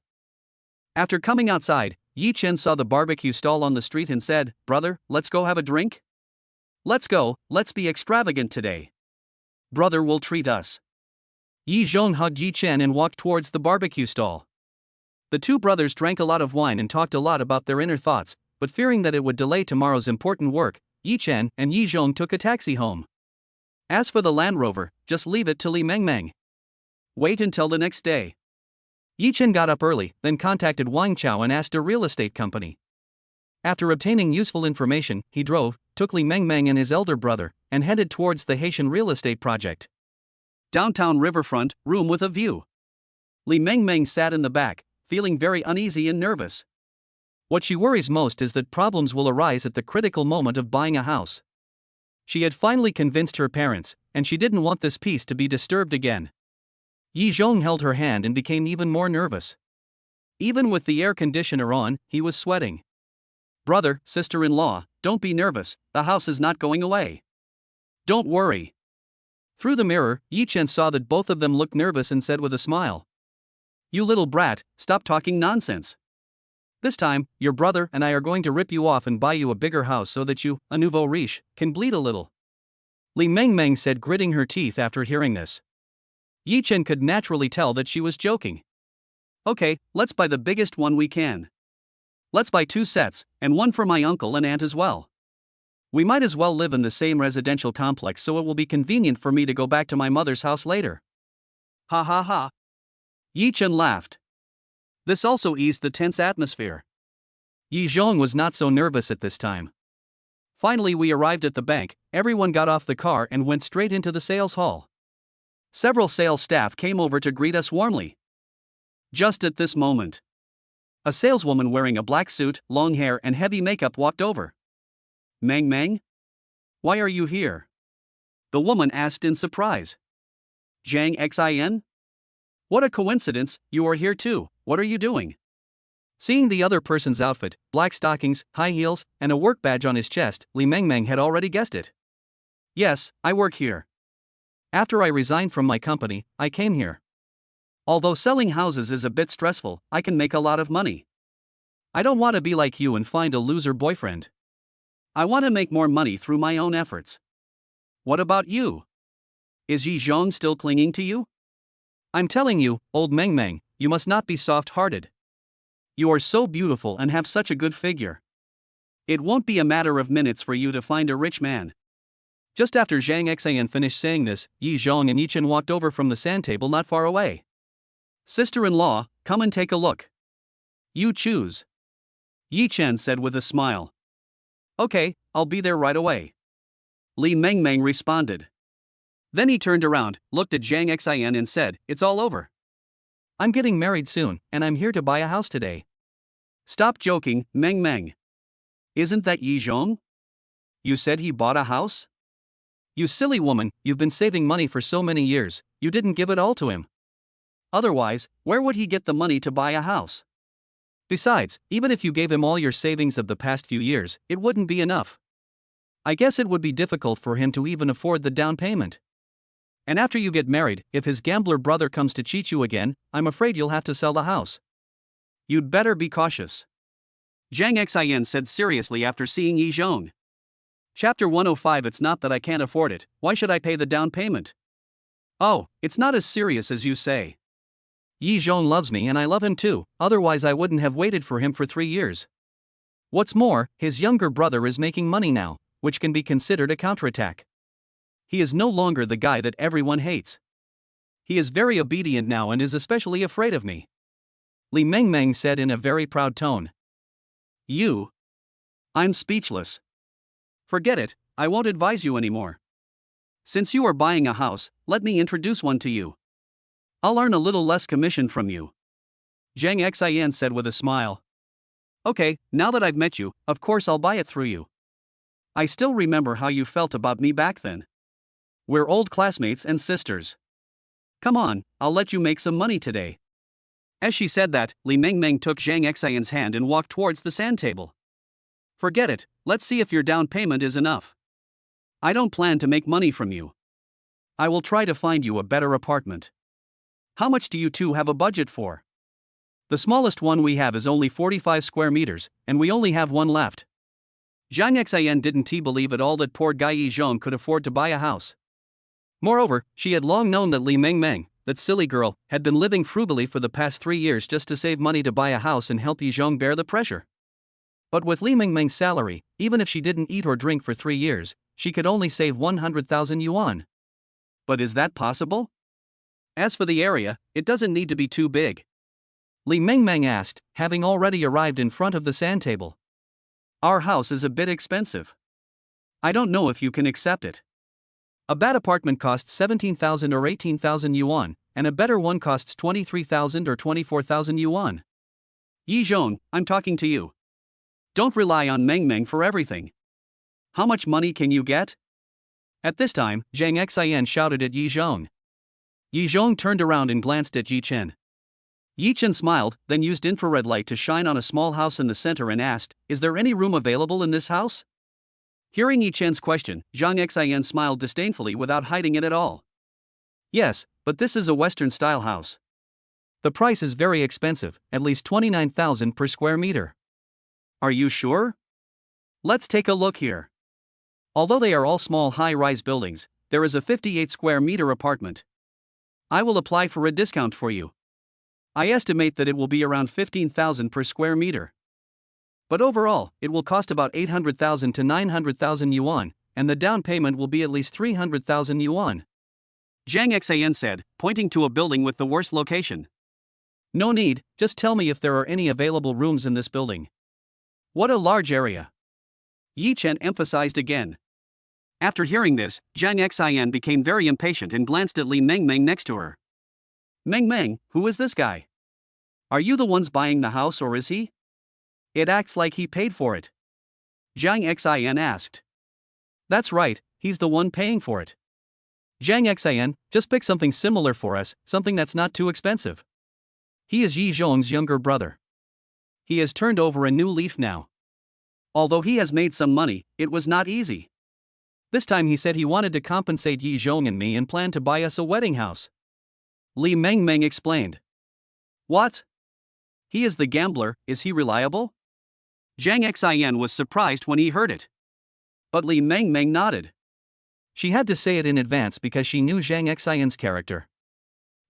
After coming outside, Yi Chen saw the barbecue stall on the street and said, "Brother, let's go have a drink? Let's go, let's be extravagant today. Brother will treat us." Yi Zhong hugged Yi Chen and walked towards the barbecue stall. The two brothers drank a lot of wine and talked a lot about their inner thoughts, but fearing that it would delay tomorrow's important work, Yi Chen and Yi Zhong took a taxi home. As for the Land Rover, just leave it to Li Mengmeng. Wait until the next day. Yi Chen got up early, then contacted Wang Chao and asked a real estate company. After obtaining useful information, he drove, took Li Mengmeng and his elder brother, and headed towards the Haitian real estate project. Downtown riverfront, room with a view. Li Mengmeng sat in the back, feeling very uneasy and nervous. What she worries most is that problems will arise at the critical moment of buying a house. She had finally convinced her parents, and she didn't want this peace to be disturbed again. Yi Zhong held her hand and became even more nervous. Even with the air conditioner on, he was sweating. Brother, sister-in-law, don't be nervous, the house is not going away. Don't worry. Through the mirror, Yi Chen saw that both of them looked nervous and said with a smile, "You little brat, stop talking nonsense. This time, your brother and I are going to rip you off and buy you a bigger house so that you, a nouveau riche, can bleed a little." Li Mengmeng said, gritting her teeth after hearing this. Yi Chen could naturally tell that she was joking. Okay, let's buy the biggest one we can. Let's buy 2 sets, and one for my uncle and aunt as well. We might as well live in the same residential complex so it will be convenient for me to go back to my mother's house later. Ha ha ha. Yi Chen laughed. This also eased the tense atmosphere. Yi Zhong was not so nervous at this time. Finally, we arrived at the bank, everyone got off the car and went straight into the sales hall. Several sales staff came over to greet us warmly. Just at this moment, a saleswoman wearing a black suit, long hair, and heavy makeup walked over. Meng, why are you here? The woman asked in surprise. Zhang Xin? What a coincidence, you are here too, what are you doing? Seeing the other person's outfit, black stockings, high heels, and a work badge on his chest, Li Mengmeng had already guessed it. Yes, I work here. After I resigned from my company, I came here. Although selling houses is a bit stressful, I can make a lot of money. I don't want to be like you and find a loser boyfriend. I want to make more money through my own efforts. What about you? Is Yi Zhong still clinging to you? I'm telling you, old Mengmeng, you must not be soft-hearted. You are so beautiful and have such a good figure. It won't be a matter of minutes for you to find a rich man. Just after Zhang Xian finished saying this, Yi Zhong and Yi Chen walked over from the sand table not far away. Sister-in-law, come and take a look. You choose. Yi Chen said with a smile. Okay, I'll be there right away. Li Mengmeng responded. Then he turned around, looked at Zhang Xian and said, It's all over. I'm getting married soon, and I'm here to buy a house today. Stop joking, Mengmeng. Isn't that Yi Zhong? You said he bought a house? You silly woman, you've been saving money for so many years, you didn't give it all to him. Otherwise, where would he get the money to buy a house? Besides, even if you gave him all your savings of the past few years, it wouldn't be enough. I guess it would be difficult for him to even afford the down payment. And after you get married, if his gambler brother comes to cheat you again, I'm afraid you'll have to sell the house. You'd better be cautious. Zhang Xian said seriously after seeing Yi Zhong. Chapter 105. It's not that I can't afford it, why should I pay the down payment? Oh, it's not as serious as you say. Yi Zhong loves me and I love him too, otherwise I wouldn't have waited for him for 3 years. What's more, his younger brother is making money now, which can be considered a counterattack. He is no longer the guy that everyone hates. He is very obedient now and is especially afraid of me. Li Mengmeng said in a very proud tone. I'm speechless. Forget it, I won't advise you anymore. Since you are buying a house, let me introduce one to you. I'll earn a little less commission from you. Zhang Xian said with a smile. Okay, now that I've met you, of course I'll buy it through you. I still remember how you felt about me back then. We're old classmates and sisters. Come on, I'll let you make some money today. As she said that, Li Mengmeng took Zhang Xian's hand and walked towards the sand table. Forget it, let's see if your down payment is enough. I don't plan to make money from you. I will try to find you a better apartment. How much do you two have a budget for? The smallest one we have is only 45 square meters, and we only have one left. Zhang Xian didn't believe at all that poor Guy Yi Zhong could afford to buy a house. Moreover, she had long known that Li Mengmeng, that silly girl, had been living frugally for the past 3 years just to save money to buy a house and help Yi Zhong bear the pressure. But with Li Mengmeng's salary, even if she didn't eat or drink for 3 years, she could only save 100,000 yuan. But is that possible? As for the area, it doesn't need to be too big. Li Mengmeng asked, having already arrived in front of the sand table. Our house is a bit expensive. I don't know if you can accept it. A bad apartment costs 17,000 or 18,000 yuan, and a better one costs 23,000 or 24,000 yuan. Yi Zhong, I'm talking to you. Don't rely on Mengmeng for everything. How much money can you get? At this time, Zhang Xian shouted at Yi Zhong. Yi Zhong turned around and glanced at Yi Chen. Yi Chen smiled, then used infrared light to shine on a small house in the center and asked, Is there any room available in this house? Hearing Yi Chen's question, Zhang Xian smiled disdainfully without hiding it at all. Yes, but this is a Western-style house. The price is very expensive, at least 29,000 per square meter. Are you sure? Let's take a look here. Although they are all small high-rise buildings, there is a 58 square meter apartment. I will apply for a discount for you. I estimate that it will be around 15,000 per square meter. But overall, it will cost about 800,000 to 900,000 yuan, and the down payment will be at least 300,000 yuan. Zhang Xian said, pointing to a building with the worst location. No need, just tell me if there are any available rooms in this building. What a large area. Yi Chen emphasized again. After hearing this, Zhang Xian became very impatient and glanced at Li Mengmeng next to her. Mengmeng, who is this guy? Are you the ones buying the house or is he? It acts like he paid for it. Zhang Xian asked. That's right, he's the one paying for it. Zhang Xian, just pick something similar for us, something that's not too expensive. He is Yi Zhong's younger brother. He has turned over a new leaf now. Although he has made some money, it was not easy. This time he said he wanted to compensate Yi Zhong and me and planned to buy us a wedding house. Li Mengmeng explained. What? He is the gambler, is he reliable? Zhang Xian was surprised when he heard it. But Li Mengmeng nodded. She had to say it in advance because she knew Zhang Xian's character.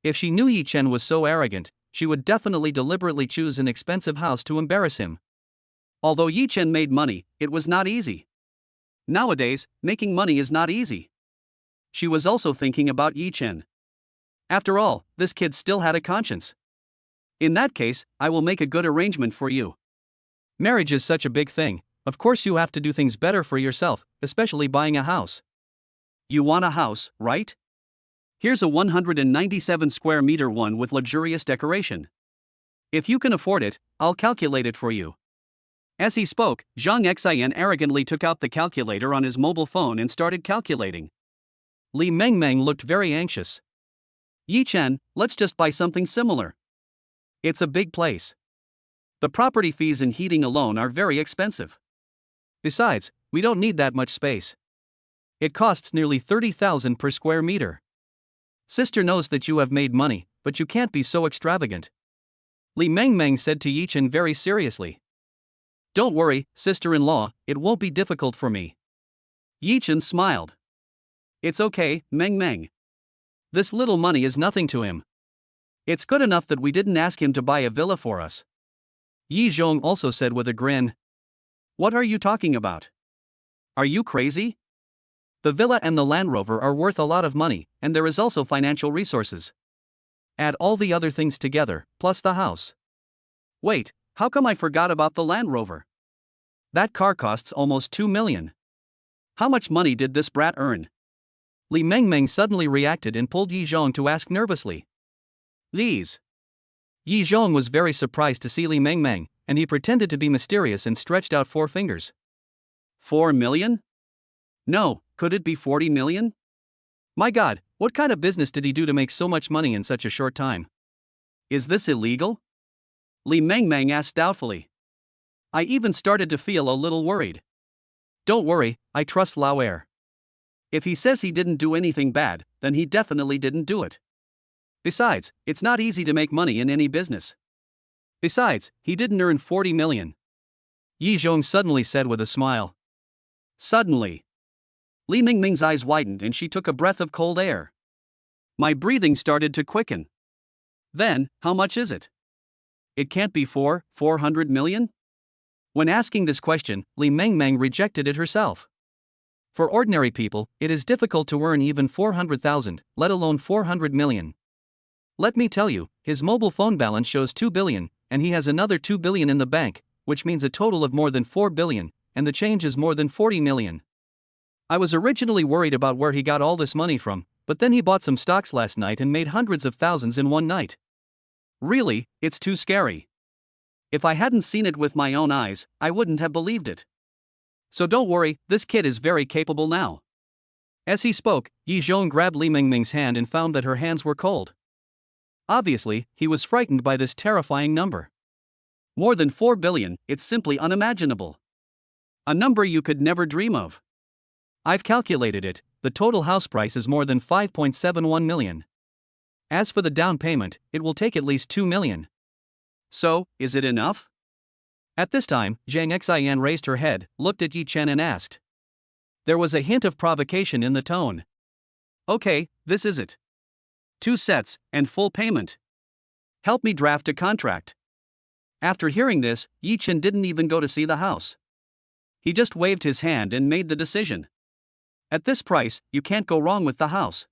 If she knew Yi Chen was so arrogant, she would definitely deliberately choose an expensive house to embarrass him. Although Yi Chen made money, it was not easy. Nowadays, making money is not easy. She was also thinking about Yi Chen. After all, this kid still had a conscience. In that case, I will make a good arrangement for you. Marriage is such a big thing, of course you have to do things better for yourself, especially buying a house. You want a house, right? Here's a 197 square meter one with luxurious decoration. If you can afford it, I'll calculate it for you. As he spoke, Zhang Xian arrogantly took out the calculator on his mobile phone and started calculating. Li Mengmeng looked very anxious. Yi Chen, let's just buy something similar. It's a big place. The property fees and heating alone are very expensive. Besides, we don't need that much space. It costs nearly 30,000 per square meter. Sister knows that you have made money, but you can't be so extravagant. Li Mengmeng said to Yi Chen very seriously. Don't worry, sister-in-law, it won't be difficult for me. Yi Chen smiled. It's okay, Meng. This little money is nothing to him. It's good enough that we didn't ask him to buy a villa for us. Yi Zhong also said with a grin. What are you talking about? Are you crazy? The villa and the Land Rover are worth a lot of money, and there is also financial resources. Add all the other things together, plus the house. Wait, how come I forgot about the Land Rover? That car costs almost 2 million. How much money did this brat earn? Li Mengmeng suddenly reacted and pulled Yi Zhong to ask nervously. These. Yi Zhong was very surprised to see Li Mengmeng, and he pretended to be mysterious and stretched out 4 fingers. 4 million? No, could it be 40 million? My God, what kind of business did he do to make so much money in such a short time? Is this illegal? Li Mengmeng asked doubtfully. I even started to feel a little worried. Don't worry, I trust Lao Er. If he says he didn't do anything bad, then he definitely didn't do it. Besides, it's not easy to make money in any business. Besides, he didn't earn 40 million. Yi Zhong suddenly said with a smile. Suddenly, Li Mengmeng's eyes widened and she took a breath of cold air. My breathing started to quicken. Then, how much is it? It can't be 400 million? When asking this question, Li Mengmeng rejected it herself. For ordinary people, it is difficult to earn even 400,000, let alone 400 million. Let me tell you, his mobile phone balance shows 2 billion, and he has another 2 billion in the bank, which means a total of more than 4 billion, and the change is more than 40 million. I was originally worried about where he got all this money from, but then he bought some stocks last night and made hundreds of thousands in one night. Really, it's too scary. If I hadn't seen it with my own eyes, I wouldn't have believed it. So don't worry, this kid is very capable now. As he spoke, Yi Zhong grabbed Li Mengmeng's hand and found that her hands were cold. Obviously, he was frightened by this terrifying number. More than 4 billion, it's simply unimaginable. A number you could never dream of. I've calculated it, the total house price is more than 5.71 million. As for the down payment, it will take at least 2 million. So, is it enough? At this time, Zhang Xian raised her head, looked at Yi Chen and asked. There was a hint of provocation in the tone. Okay, this is it. 2 sets, and full payment. Help me draft a contract. After hearing this, Yi Chen didn't even go to see the house. He just waved his hand and made the decision. At this price, you can't go wrong with the house.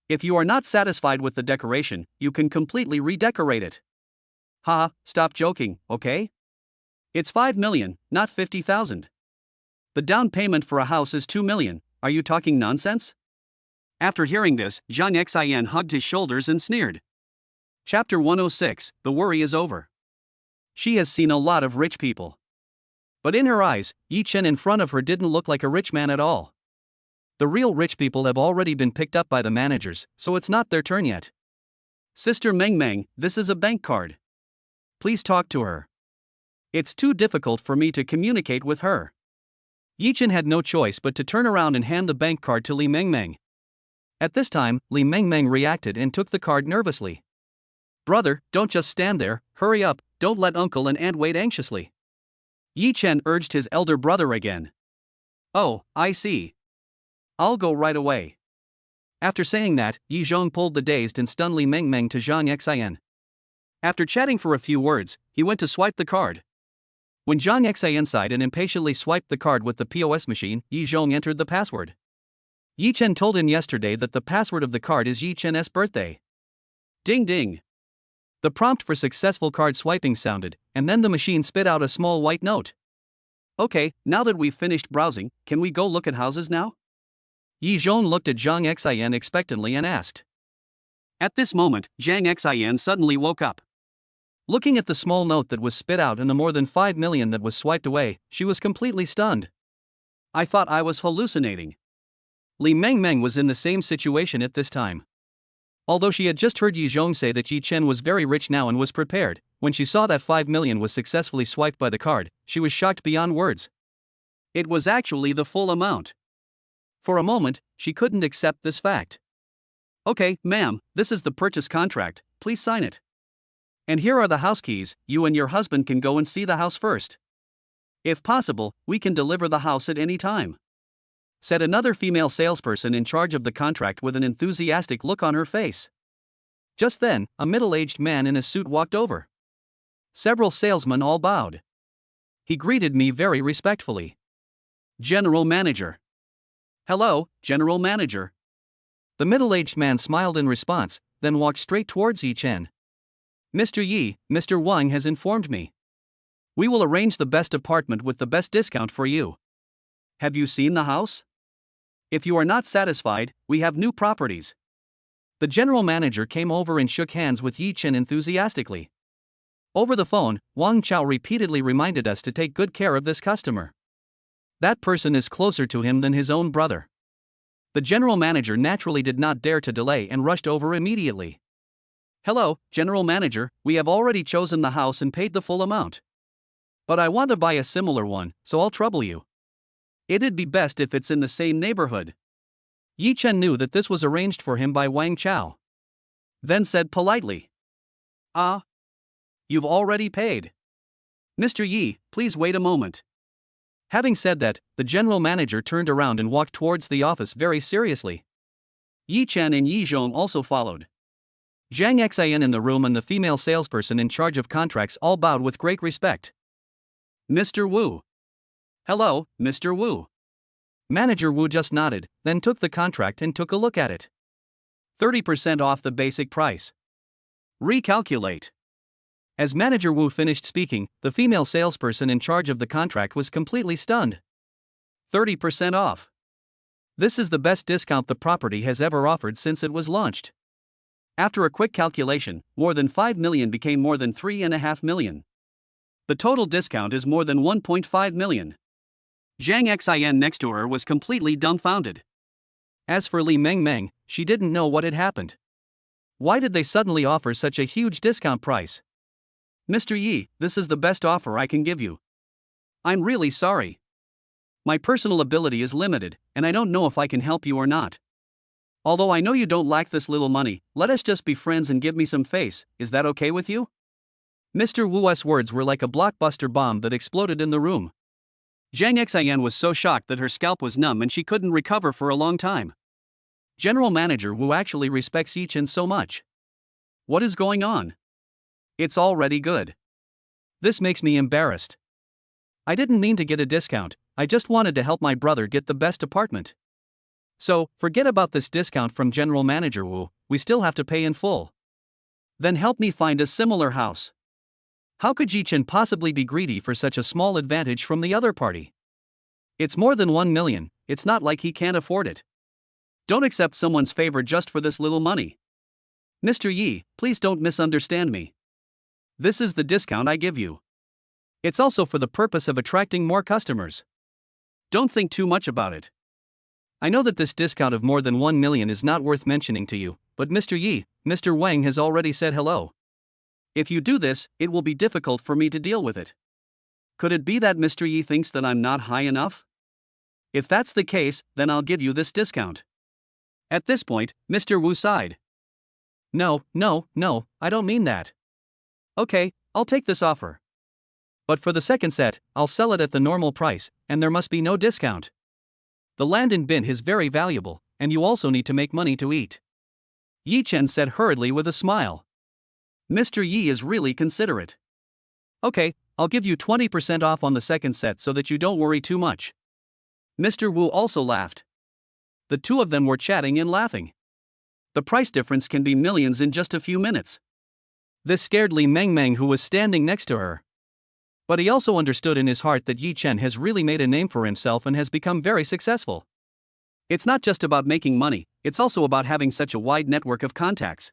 If you are not satisfied with the decoration, you can completely redecorate it. Ha, stop joking, okay? It's 5 million, not 50,000. The down payment for a house is 2 million, are you talking nonsense? After hearing this, Zhang Xian hugged his shoulders and sneered. Chapter 106, The Worry is Over. She has seen a lot of rich people. But in her eyes, Yi Chen in front of her didn't look like a rich man at all. The real rich people have already been picked up by the managers, so it's not their turn yet. Sister Meng, this is a bank card. Please talk to her. It's too difficult for me to communicate with her. Yi Chen had no choice but to turn around and hand the bank card to Li Mengmeng. At this time, Li Mengmeng reacted and took the card nervously. Brother, don't just stand there, hurry up, don't let uncle and aunt wait anxiously. Yi Chen urged his elder brother again. Oh, I see. I'll go right away. After saying that, Yi Zhong pulled the dazed and stunned Li Mengmeng to Zhang Xian. After chatting for a few words, he went to swipe the card. When Zhang Xian sighed and impatiently swiped the card with the POS machine, Yi Zhong entered the password. Yi Chen told him yesterday that the password of the card is Yi Chen's birthday. Ding ding. The prompt for successful card swiping sounded, and then the machine spit out a small white note. Okay, now that we've finished browsing, can we go look at houses now? Yi Zhong looked at Zhang Xian expectantly and asked. At this moment, Zhang Xian suddenly woke up. Looking at the small note that was spit out and the more than 5 million that was swiped away, she was completely stunned. I thought I was hallucinating. Li Mengmeng was in the same situation at this time. Although she had just heard Yi Zhong say that Yi Chen was very rich now and was prepared, when she saw that 5 million was successfully swiped by the card, she was shocked beyond words. It was actually the full amount. For a moment, she couldn't accept this fact. Okay, ma'am, this is the purchase contract, please sign it. And here are the house keys, you and your husband can go and see the house first. If possible, we can deliver the house at any time, said another female salesperson in charge of the contract with an enthusiastic look on her face. Just then, a middle-aged man in a suit walked over. Several salesmen all bowed. He greeted me very respectfully. General Manager. Hello, General Manager. The middle-aged man smiled in response, then walked straight towards Yi Chen. Mr. Yi, Mr. Wang has informed me. We will arrange the best apartment with the best discount for you. Have you seen the house? If you are not satisfied, we have new properties. The general manager came over and shook hands with Yi Chen enthusiastically. Over the phone, Wang Chao repeatedly reminded us to take good care of this customer. That person is closer to him than his own brother. The general manager naturally did not dare to delay and rushed over immediately. Hello, General Manager, we have already chosen the house and paid the full amount. But I want to buy a similar one, so I'll trouble you. It'd be best if it's in the same neighborhood. Yi Chen knew that this was arranged for him by Wang Chao. Then said politely. You've already paid. Mr. Yi, please wait a moment. Having said that, the general manager turned around and walked towards the office very seriously. Yi Chen and Yi Zhong also followed. Zhang Xian in the room and the female salesperson in charge of contracts all bowed with great respect. Mr. Wu. Hello, Mr. Wu. Manager Wu just nodded, then took the contract and took a look at it. 30% off the basic price. Recalculate. As Manager Wu finished speaking, the female salesperson in charge of the contract was completely stunned. 30% off. This is the best discount the property has ever offered since it was launched. After a quick calculation, more than 5 million became more than 3.5 million. The total discount is more than 1.5 million. Zhang Xian next to her was completely dumbfounded. As for Li Mengmeng, she didn't know what had happened. Why did they suddenly offer such a huge discount price? Mr. Yi, this is the best offer I can give you. I'm really sorry. My personal ability is limited, and I don't know if I can help you or not. Although I know you don't like this little money, let us just be friends and give me some face, is that okay with you? Mr. Wu's words were like a blockbuster bomb that exploded in the room. Zhang Xian was so shocked that her scalp was numb and she couldn't recover for a long time. General Manager Wu actually respects Yi Chen so much. What is going on? It's already good. This makes me embarrassed. I didn't mean to get a discount, I just wanted to help my brother get the best apartment. So, forget about this discount from General Manager Wu, we still have to pay in full. Then help me find a similar house. How could Yi Chen possibly be greedy for such a small advantage from the other party? It's more than 1 million, it's not like he can't afford it. Don't accept someone's favor just for this little money. Mr. Yi, please don't misunderstand me. This is the discount I give you. It's also for the purpose of attracting more customers. Don't think too much about it. I know that this discount of more than 1 million is not worth mentioning to you, but Mr. Yi, Mr. Wang has already said hello. If you do this, it will be difficult for me to deal with it. Could it be that Mr. Yi thinks that I'm not high enough? If that's the case, then I'll give you this discount. At this point, Mr. Wu sighed. No, I don't mean that. Okay, I'll take this offer. But for the second set, I'll sell it at the normal price, and there must be no discount. The land in Binhai is very valuable, and you also need to make money to eat. Yi Chen said hurriedly with a smile. Mr. Yi is really considerate. Okay, I'll give you 20% off on the second set so that you don't worry too much. Mr. Wu also laughed. The two of them were chatting and laughing. The price difference can be millions in just a few minutes. This scared Li Mengmeng, who was standing next to her. But he also understood in his heart that Yi Chen has really made a name for himself and has become very successful. It's not just about making money, it's also about having such a wide network of contacts.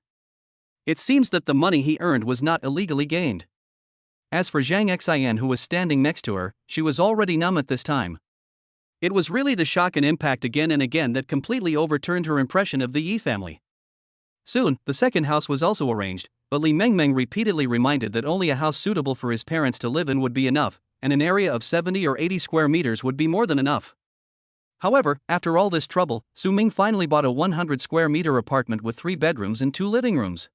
It seems that the money he earned was not illegally gained. As for Zhang Xian, who was standing next to her, she was already numb at this time. It was really the shock and impact again and again that completely overturned her impression of the Yi family. Soon, the second house was also arranged, but Li Mengmeng repeatedly reminded that only a house suitable for his parents to live in would be enough, and an area of 70 or 80 square meters would be more than enough. However, after all this trouble, Su Ming finally bought a 100 square meter apartment with 3 bedrooms and 2 living rooms.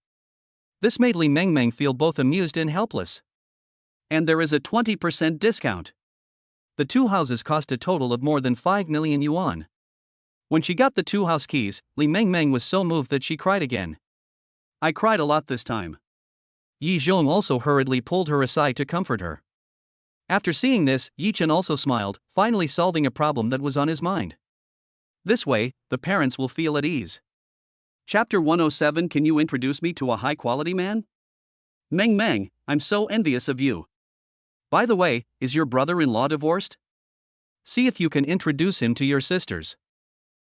This made Li Mengmeng feel both amused and helpless. And there is a 20% discount. The 2 houses cost a total of more than 5 million yuan. When she got the 2 house keys, Li Mengmeng was so moved that she cried again. I cried a lot this time. Yi Zhong also hurriedly pulled her aside to comfort her. After seeing this, Yi Chen also smiled, finally solving a problem that was on his mind. This way, the parents will feel at ease. Chapter 107. Can you introduce me to a high-quality man? Meng, I'm so envious of you. By the way, is your brother-in-law divorced? See if you can introduce him to your sisters.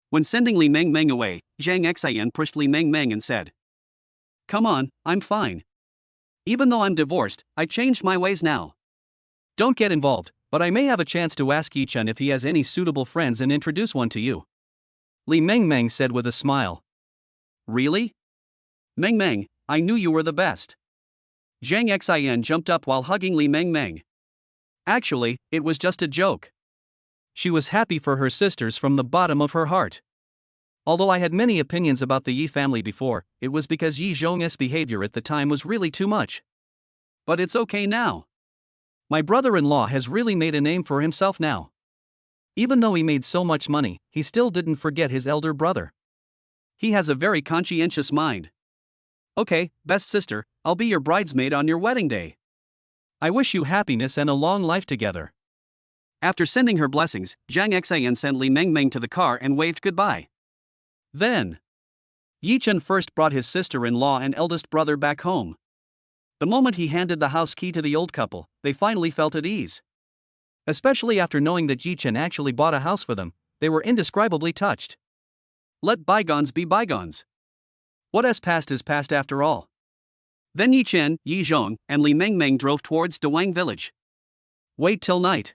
When sending Li Mengmeng away, Zhang Xian pushed Li Mengmeng and said, Come on, I'm fine. Even though I'm divorced, I changed my ways now. Don't get involved, but I may have a chance to ask Yi Chen if he has any suitable friends and introduce one to you. Li Mengmeng said with a smile. Really? Mengmeng, I knew you were the best. Zhang Xian jumped up while hugging Li Mengmeng. Actually, it was just a joke. She was happy for her sisters from the bottom of her heart. Although I had many opinions about the Yi family before, it was because Yi Zhong's behavior at the time was really too much. But it's okay now. My brother-in-law has really made a name for himself now. Even though he made so much money, he still didn't forget his elder brother. He has a very conscientious mind. Okay, best sister, I'll be your bridesmaid on your wedding day. I wish you happiness and a long life together. After sending her blessings, Zhang Xian sent Li Mengmeng to the car and waved goodbye. Then, Yi Chen first brought his sister-in-law and eldest brother back home. The moment he handed the house key to the old couple, they finally felt at ease. Especially after knowing that Yi Chen actually bought a house for them, they were indescribably touched. Let bygones be bygones. What has passed is past after all. Then Yi Chen, Yi Zhong, and Li Mengmeng drove towards Dawang village. Wait till night.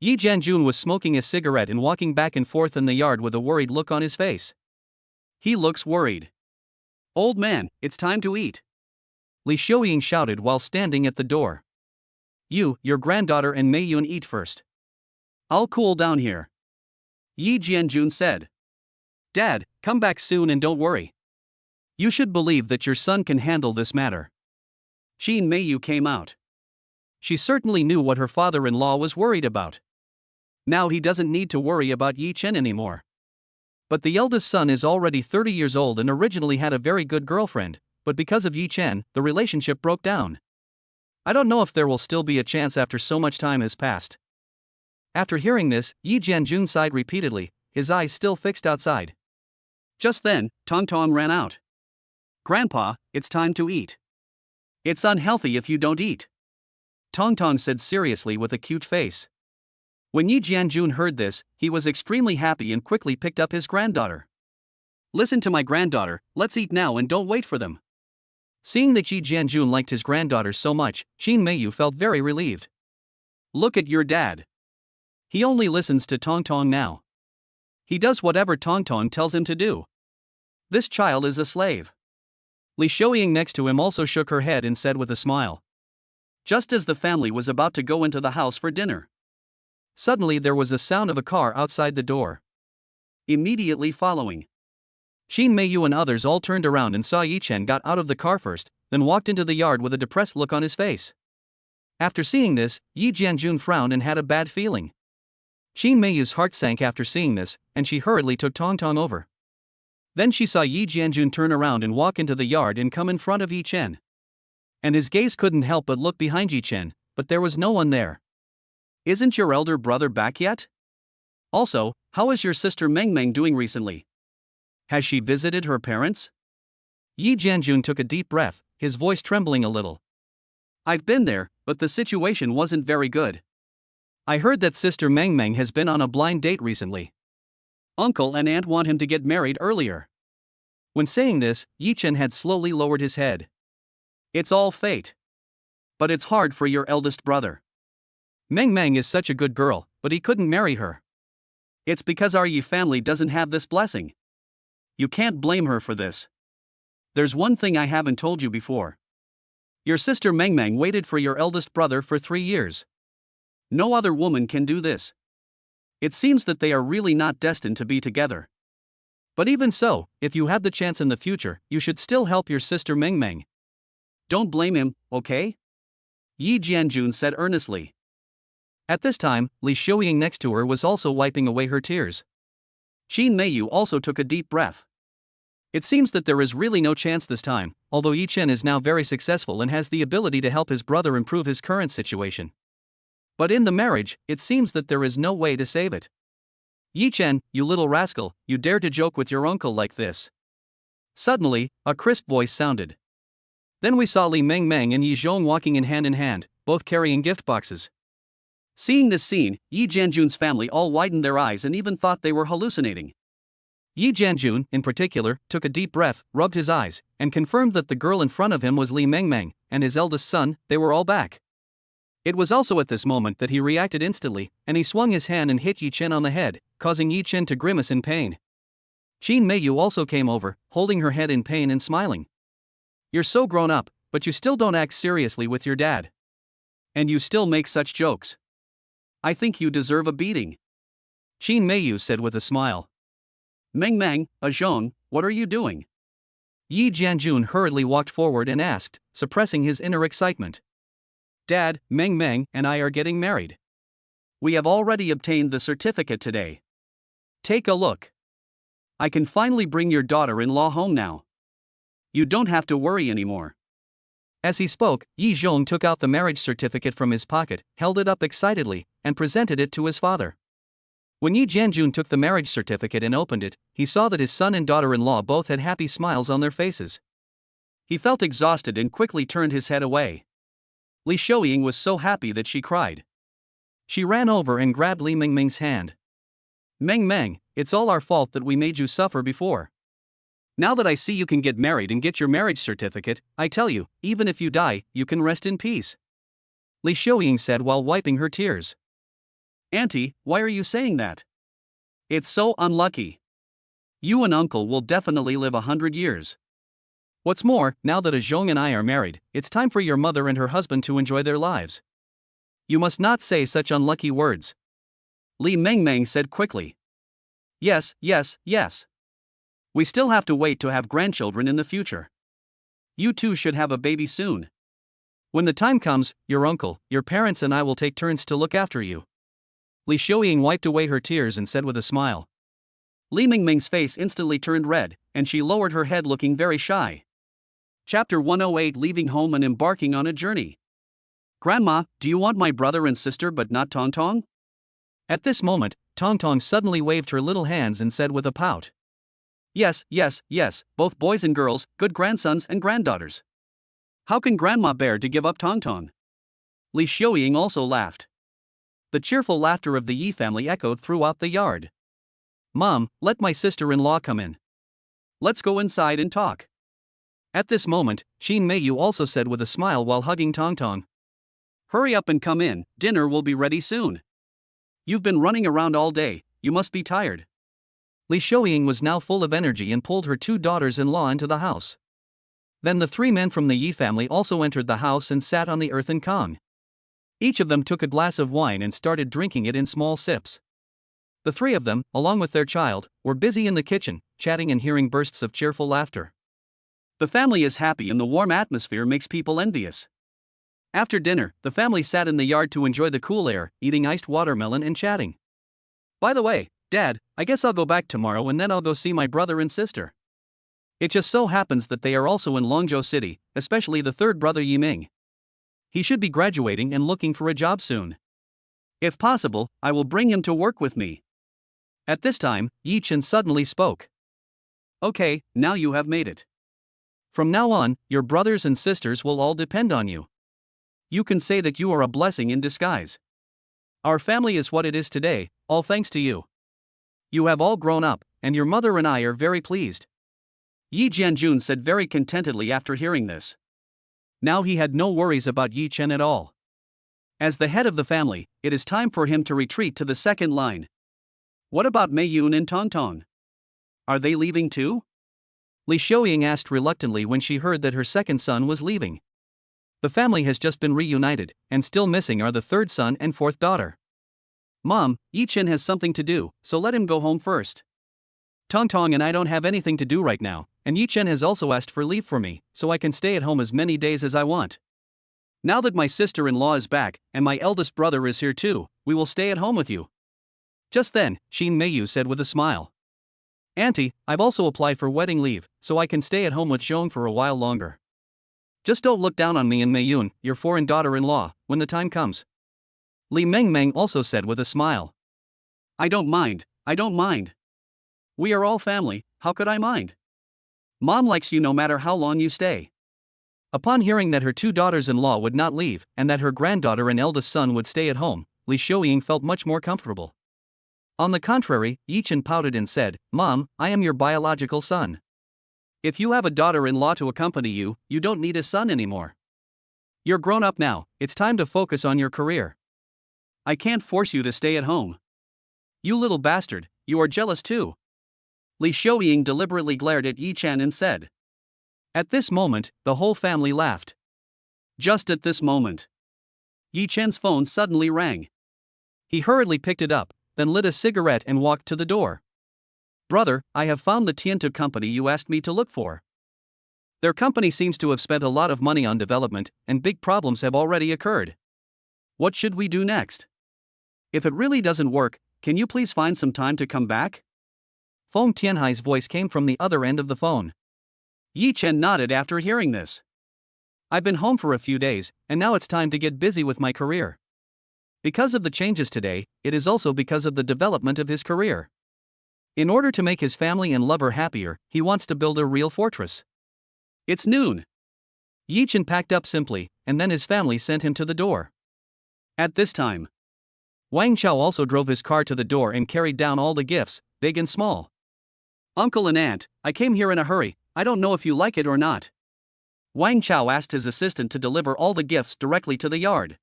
Yi Jianjun was smoking a cigarette and walking back and forth in the yard with a worried look on his face. He looks worried. Old man, it's time to eat. Li Xiuying shouted while standing at the door. You, your granddaughter and Mei Yun eat first. I'll cool down here. Yi Jianjun said. Dad, come back soon and don't worry. You should believe that your son can handle this matter. Qin Meiyu came out. She certainly knew what her father-in-law was worried about. Now he doesn't need to worry about Yi Chen anymore. But the eldest son is already 30 years old and originally had a very good girlfriend, but because of Yi Chen, the relationship broke down. I don't know if there will still be a chance after so much time has passed. After hearing this, Yi Jianjun sighed repeatedly, his eyes still fixed outside. Just then, Tong Tong ran out. Grandpa, it's time to eat. It's unhealthy if you don't eat. Tong Tong said seriously with a cute face. When Yi Jianjun heard this, he was extremely happy and quickly picked up his granddaughter. Listen to my granddaughter, let's eat now and don't wait for them. Seeing that Yi Jianjun liked his granddaughter so much, Qin Meiyu felt very relieved. Look at your dad. He only listens to Tong Tong now. He does whatever Tong Tong tells him to do. This child is a slave. Li Xiuying next to him also shook her head and said with a smile. Just as the family was about to go into the house for dinner. Suddenly there was a sound of a car outside the door. Immediately following, Qin Meiyu and others all turned around and saw Yi Chen got out of the car first, then walked into the yard with a depressed look on his face. After seeing this, Yi Jianjun frowned and had a bad feeling. Qin Meiyu's heart sank after seeing this, and she hurriedly took Tong Tong over. Then she saw Yi Jianjun turn around and walk into the yard and come in front of Yi Chen. And his gaze couldn't help but look behind Yi Chen, but there was no one there. Isn't your elder brother back yet? Also, how is your sister Meng Meng doing recently? Has she visited her parents? Yi Jianjun took a deep breath, his voice trembling a little. I've been there, but the situation wasn't very good. I heard that Sister Meng Meng has been on a blind date recently. Uncle and aunt want him to get married earlier. When saying this, Yi Chen had slowly lowered his head. It's all fate. But it's hard for your eldest brother. Meng Meng is such a good girl, but he couldn't marry her. It's because our Yi family doesn't have this blessing. You can't blame her for this. There's one thing I haven't told you before. Your sister Meng Meng waited for your eldest brother for 3 years. No other woman can do this. It seems that they are really not destined to be together. But even so, if you have the chance in the future, you should still help your sister Meng Meng. Don't blame him, okay? Yi Jianjun said earnestly. At this time, Li Xiuying next to her was also wiping away her tears. Qin Meiyu also took a deep breath. It seems that there is really no chance this time, although Yi Chen is now very successful and has the ability to help his brother improve his current situation. But in the marriage, it seems that there is no way to save it. Yi Chen, you little rascal, you dare to joke with your uncle like this. Suddenly, a crisp voice sounded. Then we saw Li Meng Meng and Yi Zhong walking in hand, both carrying gift boxes. Seeing this scene, Yi Jianjun's family all widened their eyes and even thought they were hallucinating. Yi Jianjun, in particular, took a deep breath, rubbed his eyes, and confirmed that the girl in front of him was Li Meng Meng, and his eldest son. They were all back. It was also at this moment that he reacted instantly, and he swung his hand and hit Yi Chen on the head, causing Yi Chen to grimace in pain. Qin Meiyu also came over, holding her head in pain and smiling. You're so grown up, but you still don't act seriously with your dad. And you still make such jokes. I think you deserve a beating. Qin Meiyu said with a smile. Meng Meng, Zhong, what are you doing? Yi Jianjun hurriedly walked forward and asked, suppressing his inner excitement. Dad, Meng Meng and I are getting married. We have already obtained the certificate today. Take a look. I can finally bring your daughter-in-law home now. You don't have to worry anymore. As he spoke, Yi Zhong took out the marriage certificate from his pocket, held it up excitedly, and presented it to his father. When Yi Jianjun took the marriage certificate and opened it, he saw that his son and daughter-in-law both had happy smiles on their faces. He felt exhausted and quickly turned his head away. Li Xiuying was so happy that she cried. She ran over and grabbed Li Meng Meng's hand. Meng Meng, it's all our fault that we made you suffer before. Now that I see you can get married and get your marriage certificate, I tell you, even if you die, you can rest in peace. Li Xiuying said while wiping her tears. Auntie, why are you saying that? It's so unlucky. You and uncle will definitely live 100 years. What's more, now that Zhong and I are married, it's time for your mother and her husband to enjoy their lives. You must not say such unlucky words. Li Meng Meng said quickly. Yes. We still have to wait to have grandchildren in the future. You two should have a baby soon. When the time comes, your uncle, your parents and I will take turns to look after you. Li Xiuying wiped away her tears and said with a smile. Li Meng Meng's face instantly turned red, and she lowered her head looking very shy. Chapter 108, Leaving Home and Embarking on a Journey. Grandma, do you want my brother and sister but not Tong Tong? At this moment, Tong Tong suddenly waved her little hands and said with a pout. Yes, both boys and girls, good grandsons and granddaughters. How can Grandma bear to give up Tong Tong? Li Xiuying also laughed. The cheerful laughter of the Yi family echoed throughout the yard. Mom, let my sister-in-law come in. Let's go inside and talk. At this moment, Qin Meiyu also said with a smile while hugging Tong Tong. Hurry up and come in, dinner will be ready soon. You've been running around all day, you must be tired. Li Xiuying was now full of energy and pulled her 2 daughters-in-law into the house. Then the 3 men from the Yi family also entered the house and sat on the earthen kong. Each of them took a glass of wine and started drinking it in small sips. The 3 of them, along with their child, were busy in the kitchen, chatting and hearing bursts of cheerful laughter. The family is happy and the warm atmosphere makes people envious. After dinner, the family sat in the yard to enjoy the cool air, eating iced watermelon and chatting. By the way, Dad, I guess I'll go back tomorrow and then I'll go see my brother and sister. It just so happens that they are also in Longzhou City, especially the 3rd brother Yiming. He should be graduating and looking for a job soon. If possible, I will bring him to work with me. At this time, Yi Chen suddenly spoke. Okay, now you have made it. From now on, your brothers and sisters will all depend on you. You can say that you are a blessing in disguise. Our family is what it is today, all thanks to you. You have all grown up, and your mother and I are very pleased. Yi Jianjun said very contentedly after hearing this. Now he had no worries about Yi Chen at all. As the head of the family, it is time for him to retreat to the second line. What about Mei Yun and Tong Tong? Are they leaving too? Li Xiaoying asked reluctantly when she heard that her second son was leaving. The family has just been reunited, and still missing are the third son and fourth daughter. Mom, Yi Chen has something to do, so let him go home first. Tong Tong and I don't have anything to do right now, and Yi Chen has also asked for leave for me, so I can stay at home as many days as I want. Now that my sister-in-law is back, and my eldest brother is here too, we will stay at home with you. Just then, Xin Meiyu said with a smile. Auntie, I've also applied for wedding leave, so I can stay at home with Zhong for a while longer. Just don't look down on me and Mei Yun, your foreign daughter-in-law, when the time comes. Li Mengmeng also said with a smile. I don't mind. We are all family, how could I mind? Mom likes you no matter how long you stay. Upon hearing that her two daughters-in-law would not leave, and that her granddaughter and eldest son would stay at home, Li Xiaoying felt much more comfortable. On the contrary, Yi Chen pouted and said, Mom, I am your biological son. If you have a daughter-in-law to accompany you, you don't need a son anymore. You're grown up now, it's time to focus on your career. I can't force you to stay at home. You little bastard, you are jealous too. Li Xiaoying deliberately glared at Yi Chen and said. At this moment, the whole family laughed. Just at this moment, Yi Chen's phone suddenly rang. He hurriedly picked it up, then lit a cigarette and walked to the door. Brother, I have found the Tiantu company you asked me to look for. Their company seems to have spent a lot of money on development, and big problems have already occurred. What should we do next? If it really doesn't work, can you please find some time to come back? Feng Tianhai's voice came from the other end of the phone. Yi Chen nodded after hearing this. I've been home for a few days, and now it's time to get busy with my career. Because of the changes today, it is also because of the development of his career. In order to make his family and lover happier, he wants to build a real fortress. It's noon. Yi Chen packed up simply, and then his family sent him to the door. At this time, Wang Chao also drove his car to the door and carried down all the gifts, big and small. Uncle and Aunt, I came here in a hurry, I don't know if you like it or not. Wang Chao asked his assistant to deliver all the gifts directly to the yard.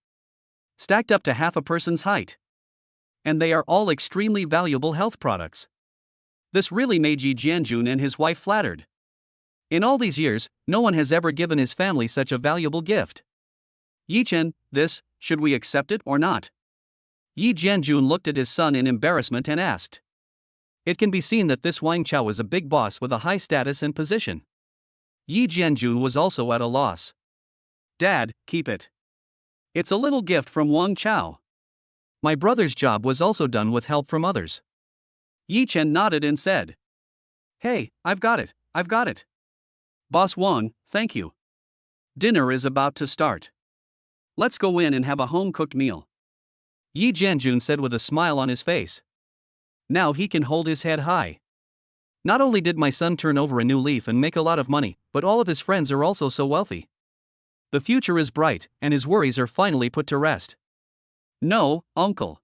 Stacked up to half a person's height. And they are all extremely valuable health products. This really made Yi Jianjun and his wife flattered. In all these years, no one has ever given his family such a valuable gift. Yi Chen, should we accept it or not? Yi Jianjun looked at his son in embarrassment and asked. It can be seen that this Wang Chao is a big boss with a high status and position. Yi Jianjun was also at a loss. Dad, keep it. It's a little gift from Wang Chao. My brother's job was also done with help from others. Yi Chen nodded and said. Hey, I've got it. Boss Wang, thank you. Dinner is about to start. Let's go in and have a home-cooked meal. Yi Jianjun said with a smile on his face. Now he can hold his head high. Not only did my son turn over a new leaf and make a lot of money, but all of his friends are also so wealthy. The future is bright, and his worries are finally put to rest. No, uncle.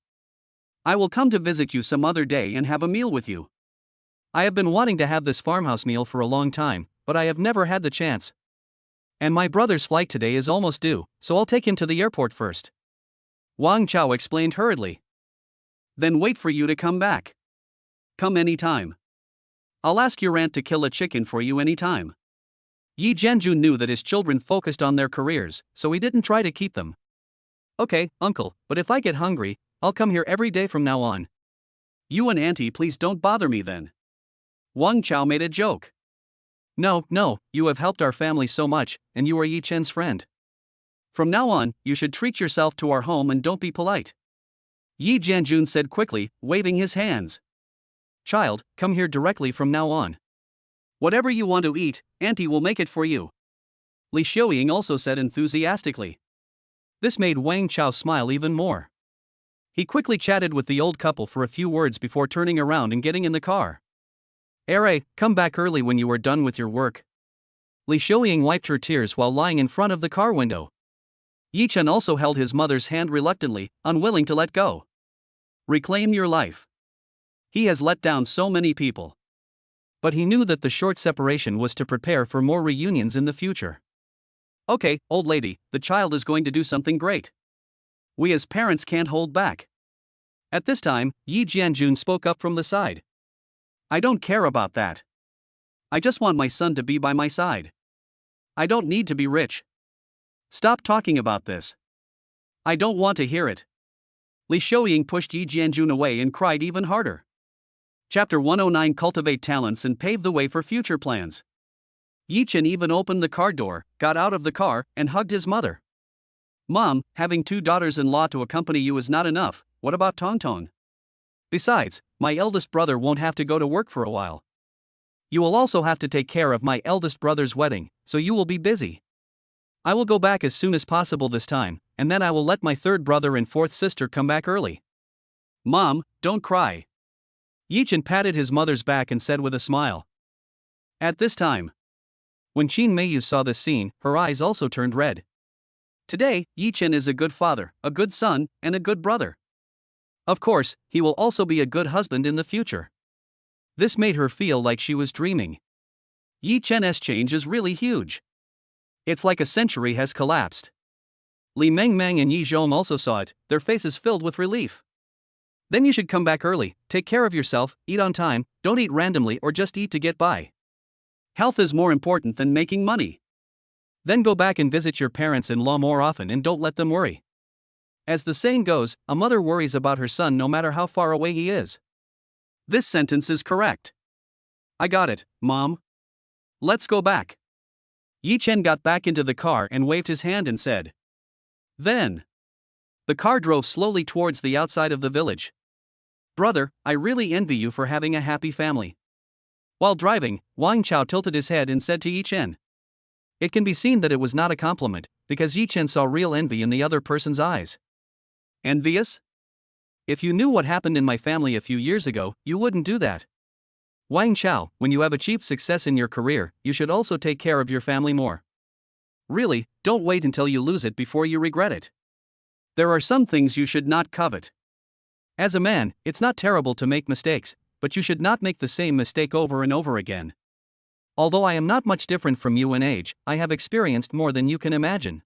I will come to visit you some other day and have a meal with you. I have been wanting to have this farmhouse meal for a long time, but I have never had the chance. And my brother's flight today is almost due, so I'll take him to the airport first. Wang Chao explained hurriedly. Then wait for you to come back. Come anytime. I'll ask your aunt to kill a chicken for you anytime. Yi Jianjun knew that his children focused on their careers, so he didn't try to keep them. Okay, uncle, but if I get hungry, I'll come here every day from now on. You and auntie please don't bother me then. Wang Chao made a joke. No, you have helped our family so much, and you are Yi Chen's friend. From now on, you should treat yourself to our home and don't be polite. Yi Jianjun said quickly, waving his hands. Child, come here directly from now on. Whatever you want to eat, auntie will make it for you. Li Xiaoying also said enthusiastically. This made Wang Chao smile even more. He quickly chatted with the old couple for a few words before turning around and getting in the car. Come back early when you are done with your work. Li Xiaoying wiped her tears while lying in front of the car window. Yi Chen also held his mother's hand reluctantly, unwilling to let go. Reclaim your life. He has let down so many people. But he knew that the short separation was to prepare for more reunions in the future. Okay, old lady, the child is going to do something great. We as parents can't hold back. At this time, Yi Jianjun spoke up from the side. I don't care about that. I just want my son to be by my side. I don't need to be rich. Stop talking about this. I don't want to hear it. Li Xiaoying pushed Yi Jianjun away and cried even harder. Chapter 109 Cultivate talents and pave the way for future plans. Yi Chen even opened the car door, got out of the car, and hugged his mother. Mom, having 2 daughters-in-law to accompany you is not enough. What about Tongtong? Besides, my eldest brother won't have to go to work for a while. You will also have to take care of my eldest brother's wedding, so you will be busy. I will go back as soon as possible this time, and then I will let my 3rd brother and 4th sister come back early. Mom, don't cry. Yi Chen patted his mother's back and said with a smile. At this time, when Qin Meiyu saw this scene, her eyes also turned red. Today, Yi Chen is a good father, a good son, and a good brother. Of course, he will also be a good husband in the future. This made her feel like she was dreaming. Yi Chen's change is really huge. It's like a century has collapsed. Li Mengmeng and Yi Zhong also saw it, their faces filled with relief. Then you should come back early, take care of yourself, eat on time, don't eat randomly or just eat to get by. Health is more important than making money. Then go back and visit your parents-in-law more often and don't let them worry. As the saying goes, a mother worries about her son no matter how far away he is. This sentence is correct. I got it, Mom. Let's go back. Yi Chen got back into the car and waved his hand and said. Then. The car drove slowly towards the outside of the village. Brother, I really envy you for having a happy family. While driving, Wang Chao tilted his head and said to Yi Chen. It can be seen that it was not a compliment, because Yi Chen saw real envy in the other person's eyes. Envious? If you knew what happened in my family a few years ago, you wouldn't do that. Wang Chao, when you have achieved success in your career, you should also take care of your family more. Really, don't wait until you lose it before you regret it. There are some things you should not covet. As a man, it's not terrible to make mistakes, but you should not make the same mistake over and over again. Although I am not much different from you in age, I have experienced more than you can imagine.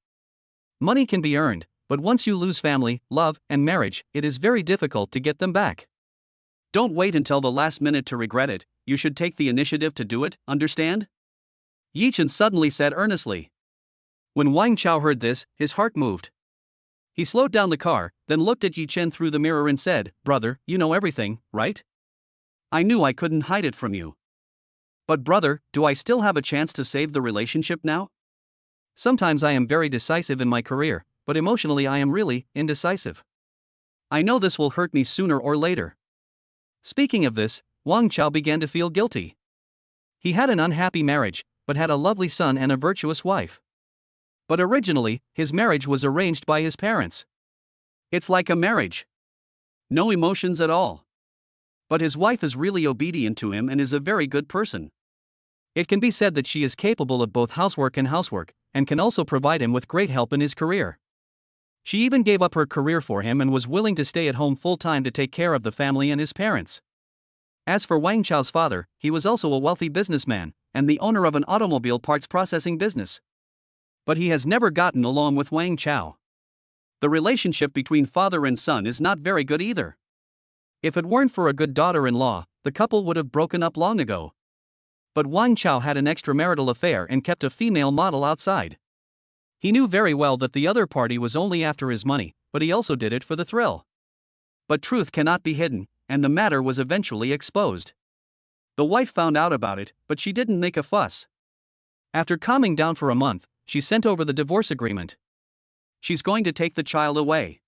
Money can be earned, but once you lose family, love, and marriage, it is very difficult to get them back. Don't wait until the last minute to regret it, you should take the initiative to do it, understand? Yi Chen suddenly said earnestly. When Wang Chao heard this, his heart moved. He slowed down the car, then looked at Yi Chen through the mirror and said, Brother, you know everything, right? I knew I couldn't hide it from you. But brother, do I still have a chance to save the relationship now? Sometimes I am very decisive in my career, but emotionally I am really indecisive. I know this will hurt me sooner or later. Speaking of this, Wang Chao began to feel guilty. He had an unhappy marriage, but had a lovely son and a virtuous wife. But originally, his marriage was arranged by his parents. It's like a marriage. No emotions at all. But his wife is really obedient to him and is a very good person. It can be said that she is capable of both housework, and can also provide him with great help in his career. She even gave up her career for him and was willing to stay at home full-time to take care of the family and his parents. As for Wang Chao's father, he was also a wealthy businessman, and the owner of an automobile parts processing business. But he has never gotten along with Wang Chao. The relationship between father and son is not very good either. If it weren't for a good daughter-in-law, the couple would have broken up long ago. But Wang Chao had an extramarital affair and kept a female model outside. He knew very well that the other party was only after his money, but he also did it for the thrill. But truth cannot be hidden, and the matter was eventually exposed. The wife found out about it, but she didn't make a fuss. After calming down for a month, she sent over the divorce agreement. She's going to take the child away.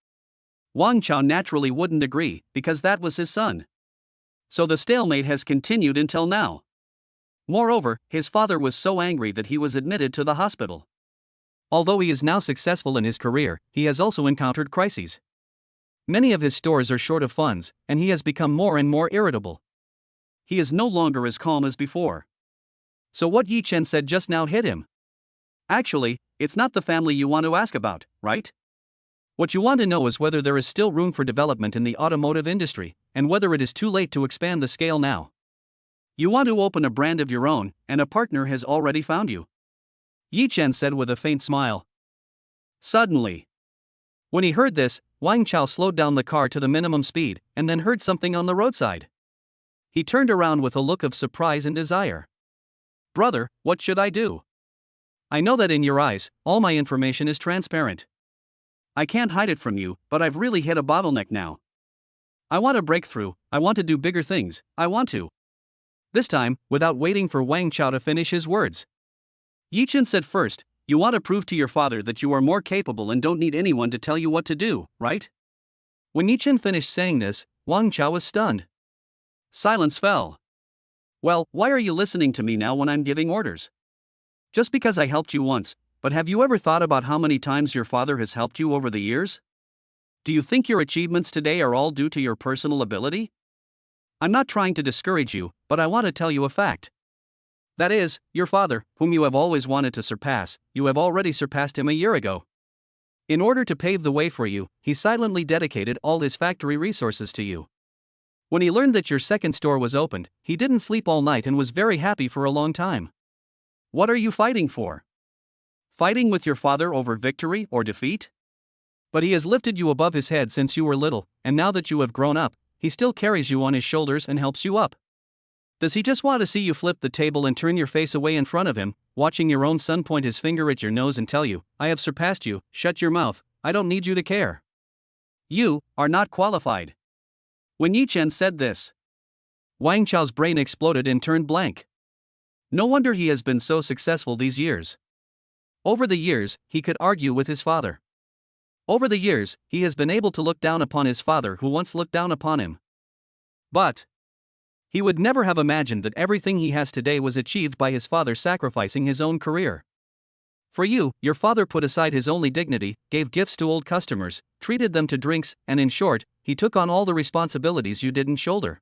Wang Chao naturally wouldn't agree, because that was his son. So the stalemate has continued until now. Moreover, his father was so angry that he was admitted to the hospital. Although he is now successful in his career, he has also encountered crises. Many of his stores are short of funds, and he has become more and more irritable. He is no longer as calm as before. So what Yi Chen said just now hit him. Actually, it's not the family you want to ask about, right? What you want to know is whether there is still room for development in the automotive industry, and whether it is too late to expand the scale now. You want to open a brand of your own, and a partner has already found you. Yi Chen said with a faint smile. Suddenly, when he heard this, Wang Chao slowed down the car to the minimum speed, and then heard something on the roadside. He turned around with a look of surprise and desire. Brother, what should I do? I know that in your eyes, all my information is transparent. I can't hide it from you, but I've really hit a bottleneck now. I want a breakthrough, I want to do bigger things, I want to. This time, without waiting for Wang Chao to finish his words, Yi Chen said first, you want to prove to your father that you are more capable and don't need anyone to tell you what to do, right? When Yi Chen finished saying this, Wang Chao was stunned. Silence fell. Well, why are you listening to me now when I'm giving orders? Just because I helped you once, but have you ever thought about how many times your father has helped you over the years? Do you think your achievements today are all due to your personal ability? I'm not trying to discourage you, but I want to tell you a fact. That is, your father, whom you have always wanted to surpass, you have already surpassed him a year ago. In order to pave the way for you, he silently dedicated all his factory resources to you. When he learned that your second store was opened, he didn't sleep all night and was very happy for a long time. What are you fighting for? Fighting with your father over victory or defeat? But he has lifted you above his head since you were little, and now that you have grown up, he still carries you on his shoulders and helps you up. Does he just want to see you flip the table and turn your face away in front of him, watching your own son point his finger at your nose and tell you, I have surpassed you, shut your mouth, I don't need you to care? You are not qualified. When Yi Chen said this, Wang Chao's brain exploded and turned blank. No wonder he has been so successful these years. Over the years, he could argue with his father. Over the years, he has been able to look down upon his father who once looked down upon him. But he would never have imagined that everything he has today was achieved by his father sacrificing his own career. For you, your father put aside his only dignity, gave gifts to old customers, treated them to drinks, and in short, he took on all the responsibilities you didn't shoulder.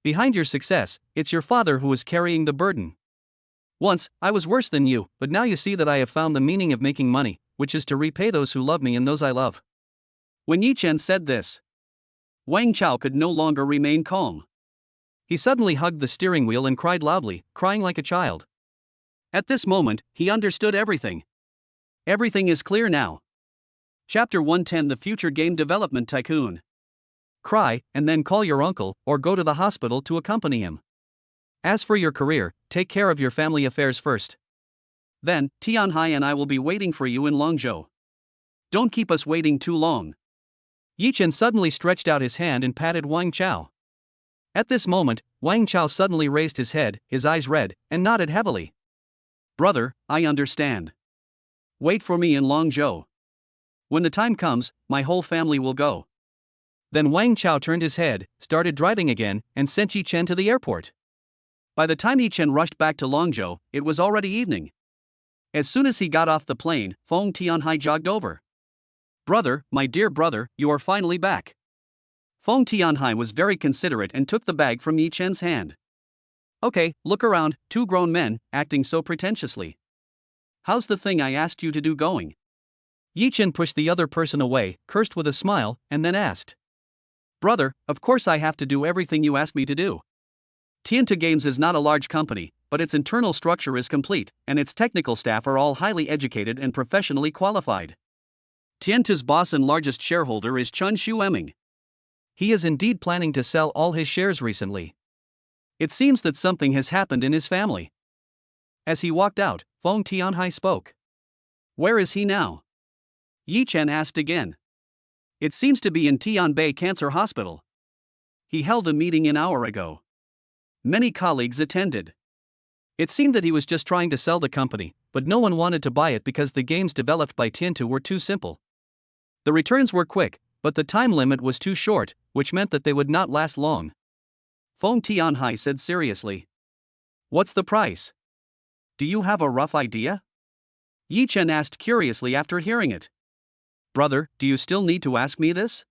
Behind your success, it's your father who is carrying the burden. Once, I was worse than you, but now you see that I have found the meaning of making money, which is to repay those who love me and those I love. When Yi Chen said this, Wang Chao could no longer remain calm. He suddenly hugged the steering wheel and cried loudly, crying like a child. At this moment, he understood everything. Everything is clear now. Chapter 110 The Future Game Development Tycoon. Cry, and then call your uncle, or go to the hospital to accompany him. As for your career, take care of your family affairs first. Then, Tianhai and I will be waiting for you in Longzhou. Don't keep us waiting too long. Yi Chen suddenly stretched out his hand and patted Wang Chao. At this moment, Wang Chao suddenly raised his head, his eyes red, and nodded heavily. Brother, I understand. Wait for me in Longzhou. When the time comes, my whole family will go. Then Wang Chao turned his head, started driving again, and sent Yi Chen to the airport. By the time Yi Chen rushed back to Longzhou, it was already evening. As soon as he got off the plane, Feng Tianhai jogged over. Brother, my dear brother, you are finally back. Feng Tianhai was very considerate and took the bag from Yi Chen's hand. Okay, look around, two grown men, acting so pretentiously. How's the thing I asked you to do going? Yi Chen pushed the other person away, cursed with a smile, and then asked. Brother, of course I have to do everything you ask me to do. Tiantu Games is not a large company, but its internal structure is complete, and its technical staff are all highly educated and professionally qualified. Tiantu's boss and largest shareholder is Chun Shueming. He is indeed planning to sell all his shares recently. It seems that something has happened in his family. As he walked out, Feng Tianhai spoke. Where is he now? Yi Chen asked again. It seems to be in Tianbei Cancer Hospital. He held a meeting an hour ago. Many colleagues attended. It seemed that he was just trying to sell the company, but no one wanted to buy it because the games developed by Tiantu were too simple. The returns were quick, but the time limit was too short, which meant that they would not last long. Feng Tianhai said seriously. What's the price? Do you have a rough idea? Yi Chen asked curiously after hearing it. Brother, do you still need to ask me this?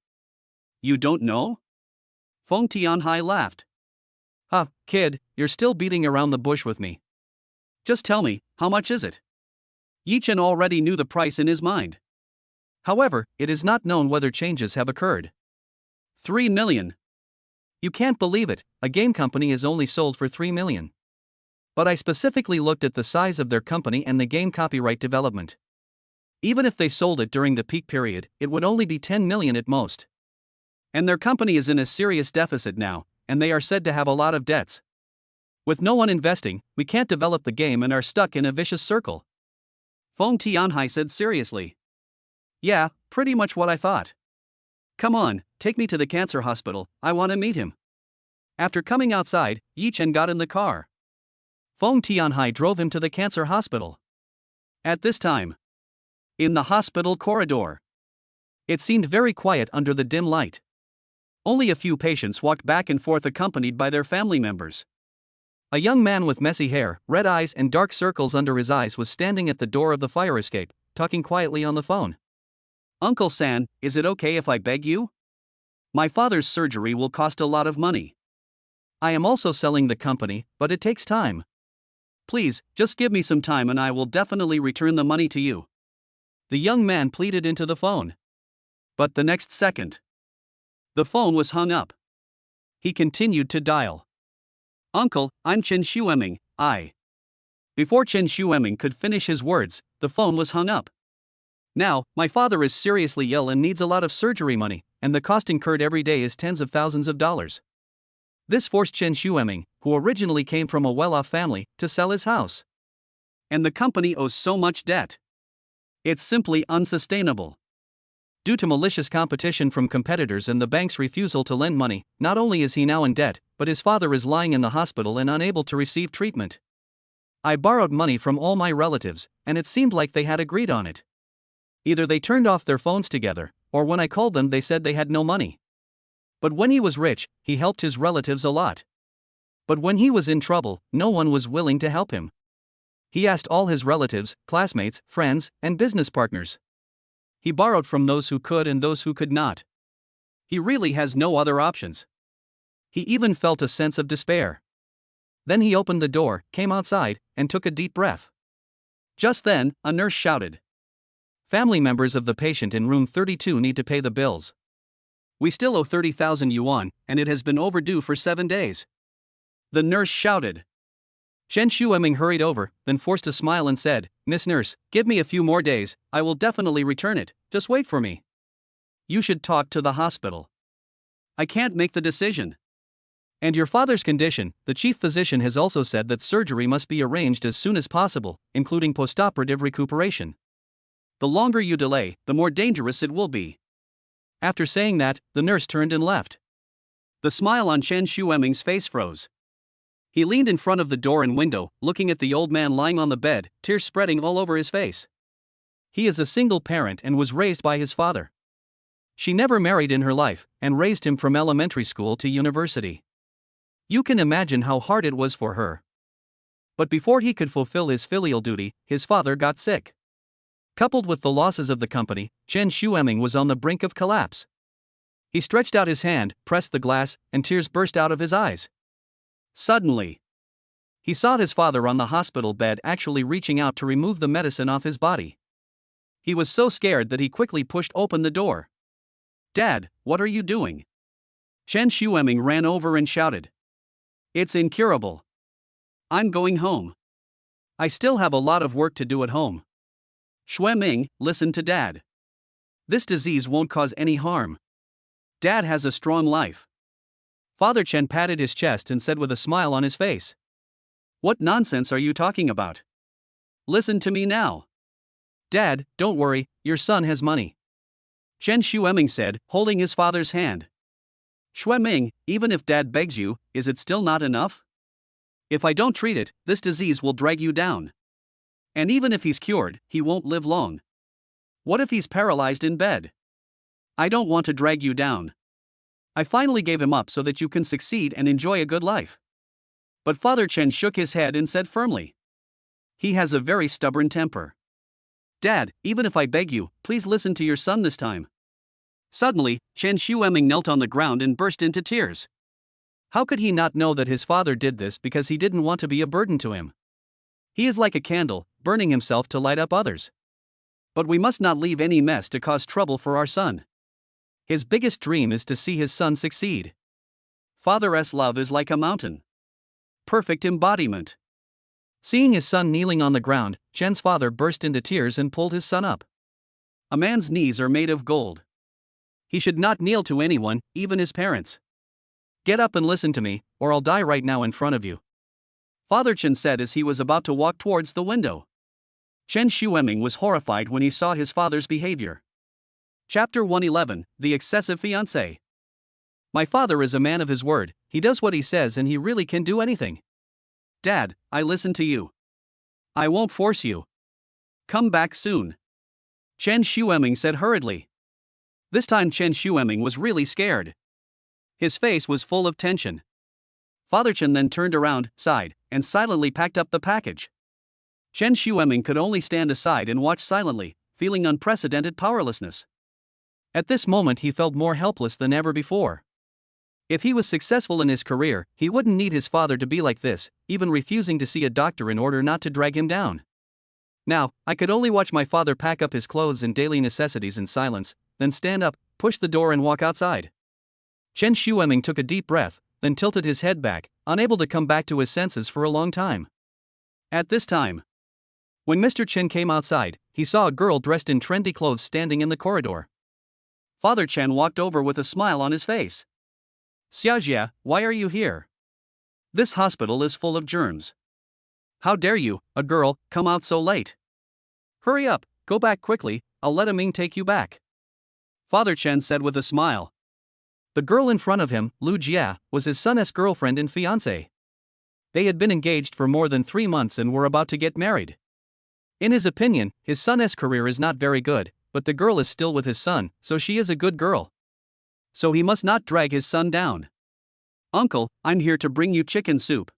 You don't know? Feng Tianhai laughed. Kid, you're still beating around the bush with me. Just tell me, how much is it? Yi Chen already knew the price in his mind. However, it is not known whether changes have occurred. 3 million. You can't believe it, a game company is only sold for 3 million. But I specifically looked at the size of their company and the game copyright development. Even if they sold it during the peak period, it would only be 10 million at most. And their company is in a serious deficit now, and they are said to have a lot of debts. With no one investing, we can't develop the game and are stuck in a vicious circle. Feng Tianhai said seriously. Yeah, pretty much what I thought. Come on, take me to the cancer hospital, I want to meet him. After coming outside, Yi Chen got in the car. Feng Tianhai drove him to the cancer hospital. At this time, in the hospital corridor, it seemed very quiet under the dim light. Only a few patients walked back and forth accompanied by their family members. A young man with messy hair, red eyes and dark circles under his eyes was standing at the door of the fire escape, talking quietly on the phone. Uncle San, is it okay if I beg you? My father's surgery will cost a lot of money. I am also selling the company, but it takes time. Please, just give me some time and I will definitely return the money to you. The young man pleaded into the phone. But the next second, the phone was hung up. He continued to dial. Uncle, I'm Chen Xueming, Before Chen Xueming could finish his words, the phone was hung up. Now, my father is seriously ill and needs a lot of surgery money, and the cost incurred every day is tens of thousands of dollars. This forced Chen Xueming, who originally came from a well-off family, to sell his house. And the company owes so much debt. It's simply unsustainable. Due to malicious competition from competitors and the bank's refusal to lend money, not only is he now in debt, but his father is lying in the hospital and unable to receive treatment. I borrowed money from all my relatives, and it seemed like they had agreed on it. Either they turned off their phones together, or when I called them they said they had no money. But when he was rich, he helped his relatives a lot. But when he was in trouble, no one was willing to help him. He asked all his relatives, classmates, friends, and business partners. He borrowed from those who could and those who could not. He really has no other options. He even felt a sense of despair. Then he opened the door, came outside, and took a deep breath. Just then, a nurse shouted. Family members of the patient in room 32 need to pay the bills. We still owe 30,000 yuan, and it has been overdue for 7 days. The nurse shouted. Chen Xueming hurried over, then forced a smile and said, Miss Nurse, give me a few more days, I will definitely return it, just wait for me. You should talk to the hospital. I can't make the decision. And your father's condition, the chief physician has also said that surgery must be arranged as soon as possible, including postoperative recuperation. The longer you delay, the more dangerous it will be. After saying that, the nurse turned and left. The smile on Chen Xueming's face froze. He leaned in front of the door and window, looking at the old man lying on the bed, tears spreading all over his face. He is a single parent and was raised by his father. She never married in her life, and raised him from elementary school to university. You can imagine how hard it was for her. But before he could fulfill his filial duty, his father got sick. Coupled with the losses of the company, Chen Xueming was on the brink of collapse. He stretched out his hand, pressed the glass, and tears burst out of his eyes. Suddenly, he saw his father on the hospital bed actually reaching out to remove the medicine off his body. He was so scared that he quickly pushed open the door. Dad, what are you doing? Chen Xueming ran over and shouted. It's incurable. I'm going home. I still have a lot of work to do at home. Xueming, listen to Dad. This disease won't cause any harm. Dad has a strong life. Father Chen patted his chest and said with a smile on his face. What nonsense are you talking about? Listen to me now. Dad, don't worry, your son has money. Chen Xueming said, holding his father's hand. Xueming, even if Dad begs you, is it still not enough? If I don't treat it, this disease will drag you down. And even if he's cured, he won't live long. What if he's paralyzed in bed? I don't want to drag you down. I finally gave him up so that you can succeed and enjoy a good life. But Father Chen shook his head and said firmly. He has a very stubborn temper. Dad, even if I beg you, please listen to your son this time. Suddenly, Chen Shueming knelt on the ground and burst into tears. How could he not know that his father did this because he didn't want to be a burden to him? He is like a candle, burning himself to light up others. But we must not leave any mess to cause trouble for our son. His biggest dream is to see his son succeed. Father's love is like a mountain. Perfect embodiment. Seeing his son kneeling on the ground, Chen's father burst into tears and pulled his son up. A man's knees are made of gold. He should not kneel to anyone, even his parents. Get up and listen to me, or I'll die right now in front of you, Father Chen said as he was about to walk towards the window. Chen Shueming was horrified when he saw his father's behavior. Chapter 111, The Excessive Fiancé. My father is a man of his word, he does what he says and he really can do anything. Dad, I listen to you. I won't force you. Come back soon. Chen Shueming said hurriedly. This time Chen Shueming was really scared. His face was full of tension. Father Chen then turned around, sighed, and silently packed up the package. Chen Shueming could only stand aside and watch silently, feeling unprecedented powerlessness. At this moment he felt more helpless than ever before. If he was successful in his career, he wouldn't need his father to be like this, even refusing to see a doctor in order not to drag him down. Now, I could only watch my father pack up his clothes and daily necessities in silence, then stand up, push the door and walk outside. Chen Shueming took a deep breath, then tilted his head back, unable to come back to his senses for a long time. At this time, when Mr. Chen came outside, he saw a girl dressed in trendy clothes standing in the corridor. Father Chen walked over with a smile on his face. Xiaojia, why are you here? This hospital is full of germs. How dare you, a girl, come out so late? Hurry up, go back quickly, I'll let Ming take you back. Father Chen said with a smile. The girl in front of him, Lu Jia, was his son's girlfriend and fiancée. They had been engaged for more than 3 months and were about to get married. In his opinion, his son's career is not very good, but the girl is still with his son, so she is a good girl. So he must not drag his son down. Uncle, I'm here to bring you chicken soup.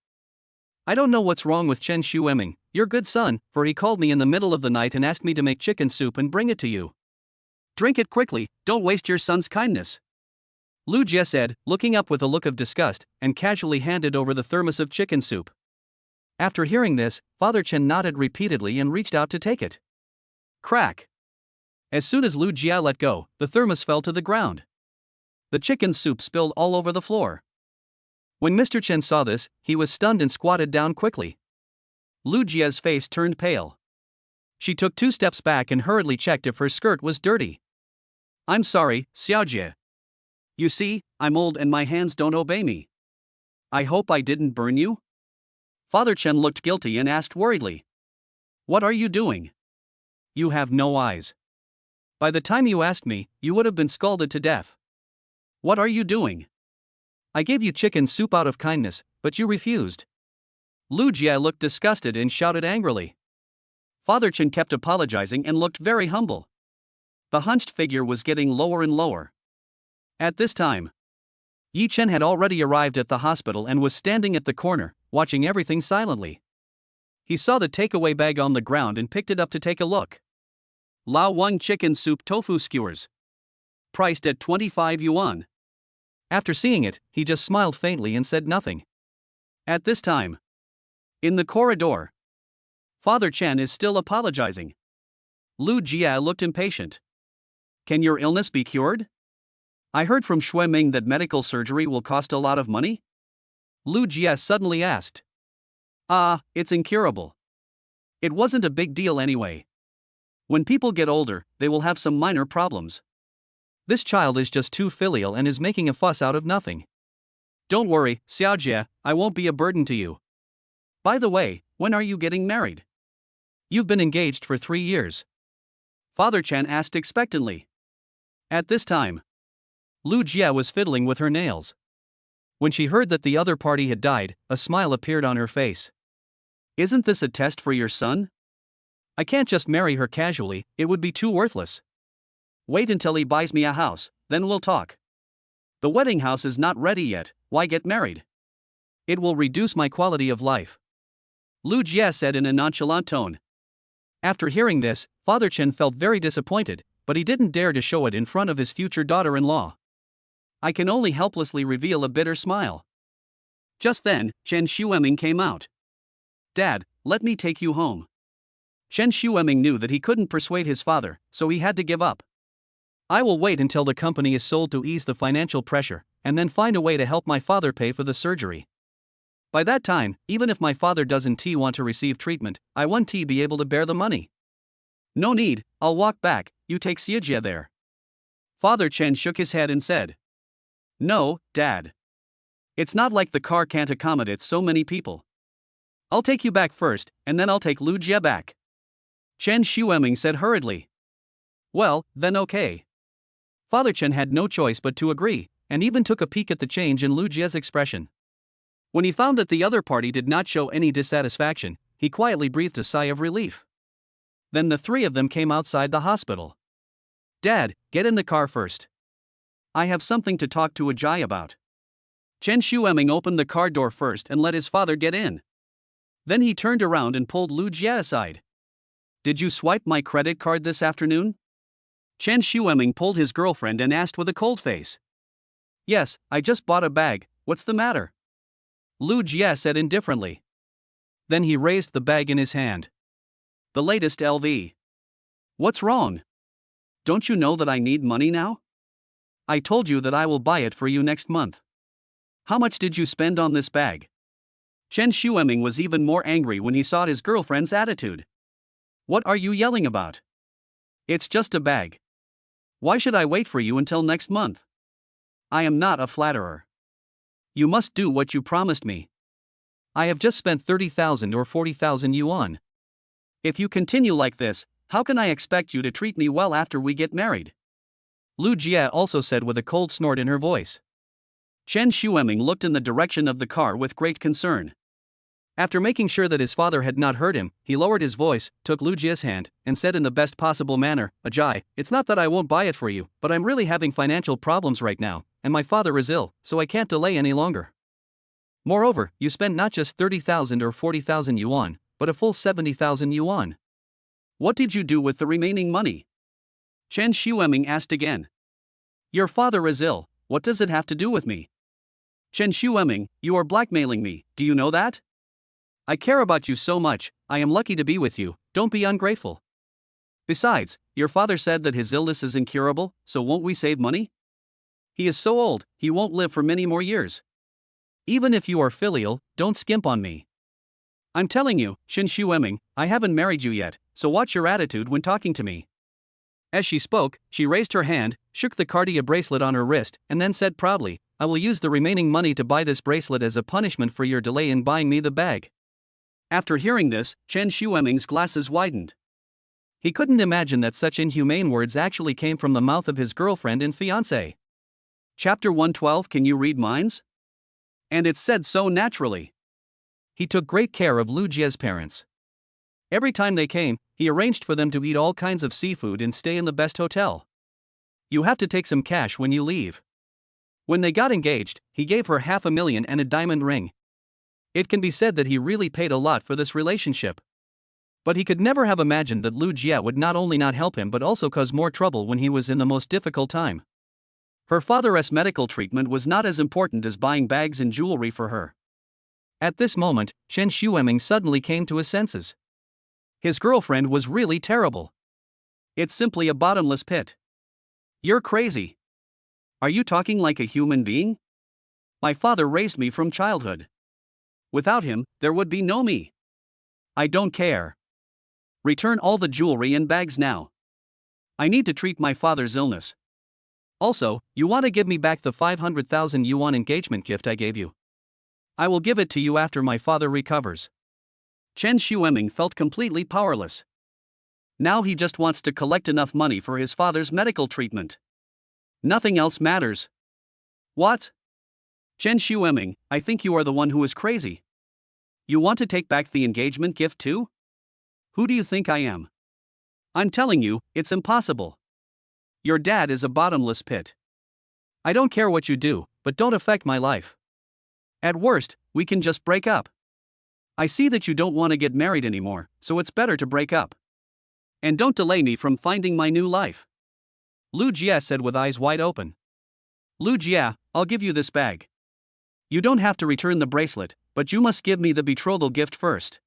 I don't know what's wrong with Chen Shueming, your good son, for he called me in the middle of the night and asked me to make chicken soup and bring it to you. Drink it quickly, don't waste your son's kindness. Lu Jie said, looking up with a look of disgust, and casually handed over the thermos of chicken soup. After hearing this, Father Chen nodded repeatedly and reached out to take it. Crack! As soon as Lu Jia let go, the thermos fell to the ground. The chicken soup spilled all over the floor. When Mr. Chen saw this, he was stunned and squatted down quickly. Lu Jia's face turned pale. She took 2 steps back and hurriedly checked if her skirt was dirty. I'm sorry, Xiaojie. You see, I'm old and my hands don't obey me. I hope I didn't burn you? Father Chen looked guilty and asked worriedly. What are you doing? You have no eyes. By the time you asked me, you would have been scalded to death. What are you doing? I gave you chicken soup out of kindness, but you refused. Lu Jia looked disgusted and shouted angrily. Father Chen kept apologizing and looked very humble. The hunched figure was getting lower and lower. At this time, Yi Chen had already arrived at the hospital and was standing at the corner, watching everything silently. He saw the takeaway bag on the ground and picked it up to take a look. Lao Wang chicken soup tofu skewers. Priced at 25 yuan. After seeing it, he just smiled faintly and said nothing. At this time, in the corridor, Father Chen is still apologizing. Lu Jia looked impatient. Can your illness be cured? I heard from Shui Ming that medical surgery will cost a lot of money? Lu Jia suddenly asked. It's incurable. It wasn't a big deal anyway. When people get older, they will have some minor problems. This child is just too filial and is making a fuss out of nothing. Don't worry, Xiaojie, I won't be a burden to you. By the way, when are you getting married? You've been engaged for 3 years. Father Chen asked expectantly. At this time, Lu Jia was fiddling with her nails. When she heard that the other party had died, a smile appeared on her face. Isn't this a test for your son? I can't just marry her casually, it would be too worthless. Wait until he buys me a house, then we'll talk. The wedding house is not ready yet, why get married? It will reduce my quality of life. Lu Jia said in a nonchalant tone. After hearing this, Father Chen felt very disappointed, but he didn't dare to show it in front of his future daughter-in-law. I can only helplessly reveal a bitter smile. Just then, Chen Shueming came out. Dad, let me take you home. Chen Shueming knew that he couldn't persuade his father, so he had to give up. I will wait until the company is sold to ease the financial pressure, and then find a way to help my father pay for the surgery. By that time, even if my father doesn't want to receive treatment, I won't be able to bear the money. No need, I'll walk back, you take Xijia there. Father Chen shook his head and said. No, Dad. It's not like the car can't accommodate so many people. I'll take you back first, and then I'll take Lu Jie back. Chen Shueming said hurriedly. Well, then okay. Father Chen had no choice but to agree, and even took a peek at the change in Lu Jie's expression. When he found that the other party did not show any dissatisfaction, he quietly breathed a sigh of relief. Then the three of them came outside the hospital. Dad, get in the car first. I have something to talk to Ajay about. Chen Shueming opened the car door first and let his father get in. Then he turned around and pulled Lu Jie aside. Did you swipe my credit card this afternoon? Chen Shueming pulled his girlfriend and asked with a cold face. Yes, I just bought a bag, what's the matter? Lu Jie said indifferently. Then he raised the bag in his hand. The latest LV. What's wrong? Don't you know that I need money now? I told you that I will buy it for you next month. How much did you spend on this bag? Chen Shueming was even more angry when he saw his girlfriend's attitude. What are you yelling about? It's just a bag. Why should I wait for you until next month? I am not a flatterer. You must do what you promised me. I have just spent 30,000 or 40,000 yuan. If you continue like this, how can I expect you to treat me well after we get married? Lu Jie also said with a cold snort in her voice. Chen Shueming looked in the direction of the car with great concern. After making sure that his father had not heard him, he lowered his voice, took Lu Jie's hand, and said in the best possible manner, Ajay, it's not that I won't buy it for you, but I'm really having financial problems right now, and my father is ill, so I can't delay any longer. Moreover, you spent not just 30,000 or 40,000 yuan, but a full 70,000 yuan. What did you do with the remaining money? Chen Shueming asked again. Your father is ill, what does it have to do with me? Chen Shueming, you are blackmailing me, do you know that? I care about you so much, I am lucky to be with you, don't be ungrateful. Besides, your father said that his illness is incurable, so won't we save money? He is so old, he won't live for many more years. Even if you are filial, don't skimp on me. I'm telling you, Chen Shueming, I haven't married you yet, so watch your attitude when talking to me. As she spoke, she raised her hand, shook the Cartier bracelet on her wrist, and then said proudly, I will use the remaining money to buy this bracelet as a punishment for your delay in buying me the bag. After hearing this, Chen Shueming's glasses widened. He couldn't imagine that such inhumane words actually came from the mouth of his girlfriend and fiancé. Chapter 112. Can you read minds? And it's said so naturally. He took great care of Lu Jie's parents. Every time they came, he arranged for them to eat all kinds of seafood and stay in the best hotel. You have to take some cash when you leave. When they got engaged, he gave her 500,000 and a diamond ring. It can be said that he really paid a lot for this relationship. But he could never have imagined that Lu Jie would not only not help him but also cause more trouble when he was in the most difficult time. Her father's medical treatment was not as important as buying bags and jewelry for her. At this moment, Chen Shueming suddenly came to his senses. His girlfriend was really terrible. It's simply a bottomless pit. You're crazy. Are you talking like a human being? My father raised me from childhood. Without him, there would be no me. I don't care. Return all the jewelry and bags now. I need to treat my father's illness. Also, you want to give me back the 500,000 yuan engagement gift I gave you. I will give it to you after my father recovers. Chen Shueming felt completely powerless. Now he just wants to collect enough money for his father's medical treatment. Nothing else matters. What? Chen Shueming, I think you are the one who is crazy. You want to take back the engagement gift too? Who do you think I am? I'm telling you, it's impossible. Your dad is a bottomless pit. I don't care what you do, but don't affect my life. At worst, we can just break up. I see that you don't want to get married anymore, so it's better to break up. And don't delay me from finding my new life. Lu Jie said with eyes wide open. Lu Jie, I'll give you this bag. You don't have to return the bracelet, but you must give me the betrothal gift first.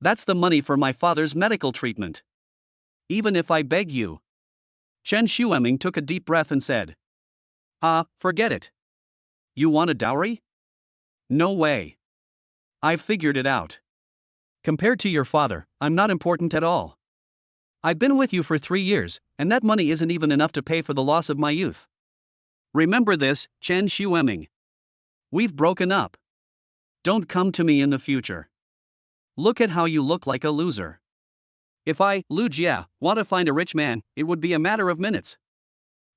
That's the money for my father's medical treatment. Even if I beg you. Chen Xueming took a deep breath and said. Forget it. You want a dowry? No way. I've figured it out. Compared to your father, I'm not important at all. I've been with you for 3 years, and that money isn't even enough to pay for the loss of my youth. Remember this, Chen Xueming. We've broken up. Don't come to me in the future. Look at how you look like a loser. If I, Lu Jie, want to find a rich man, it would be a matter of minutes.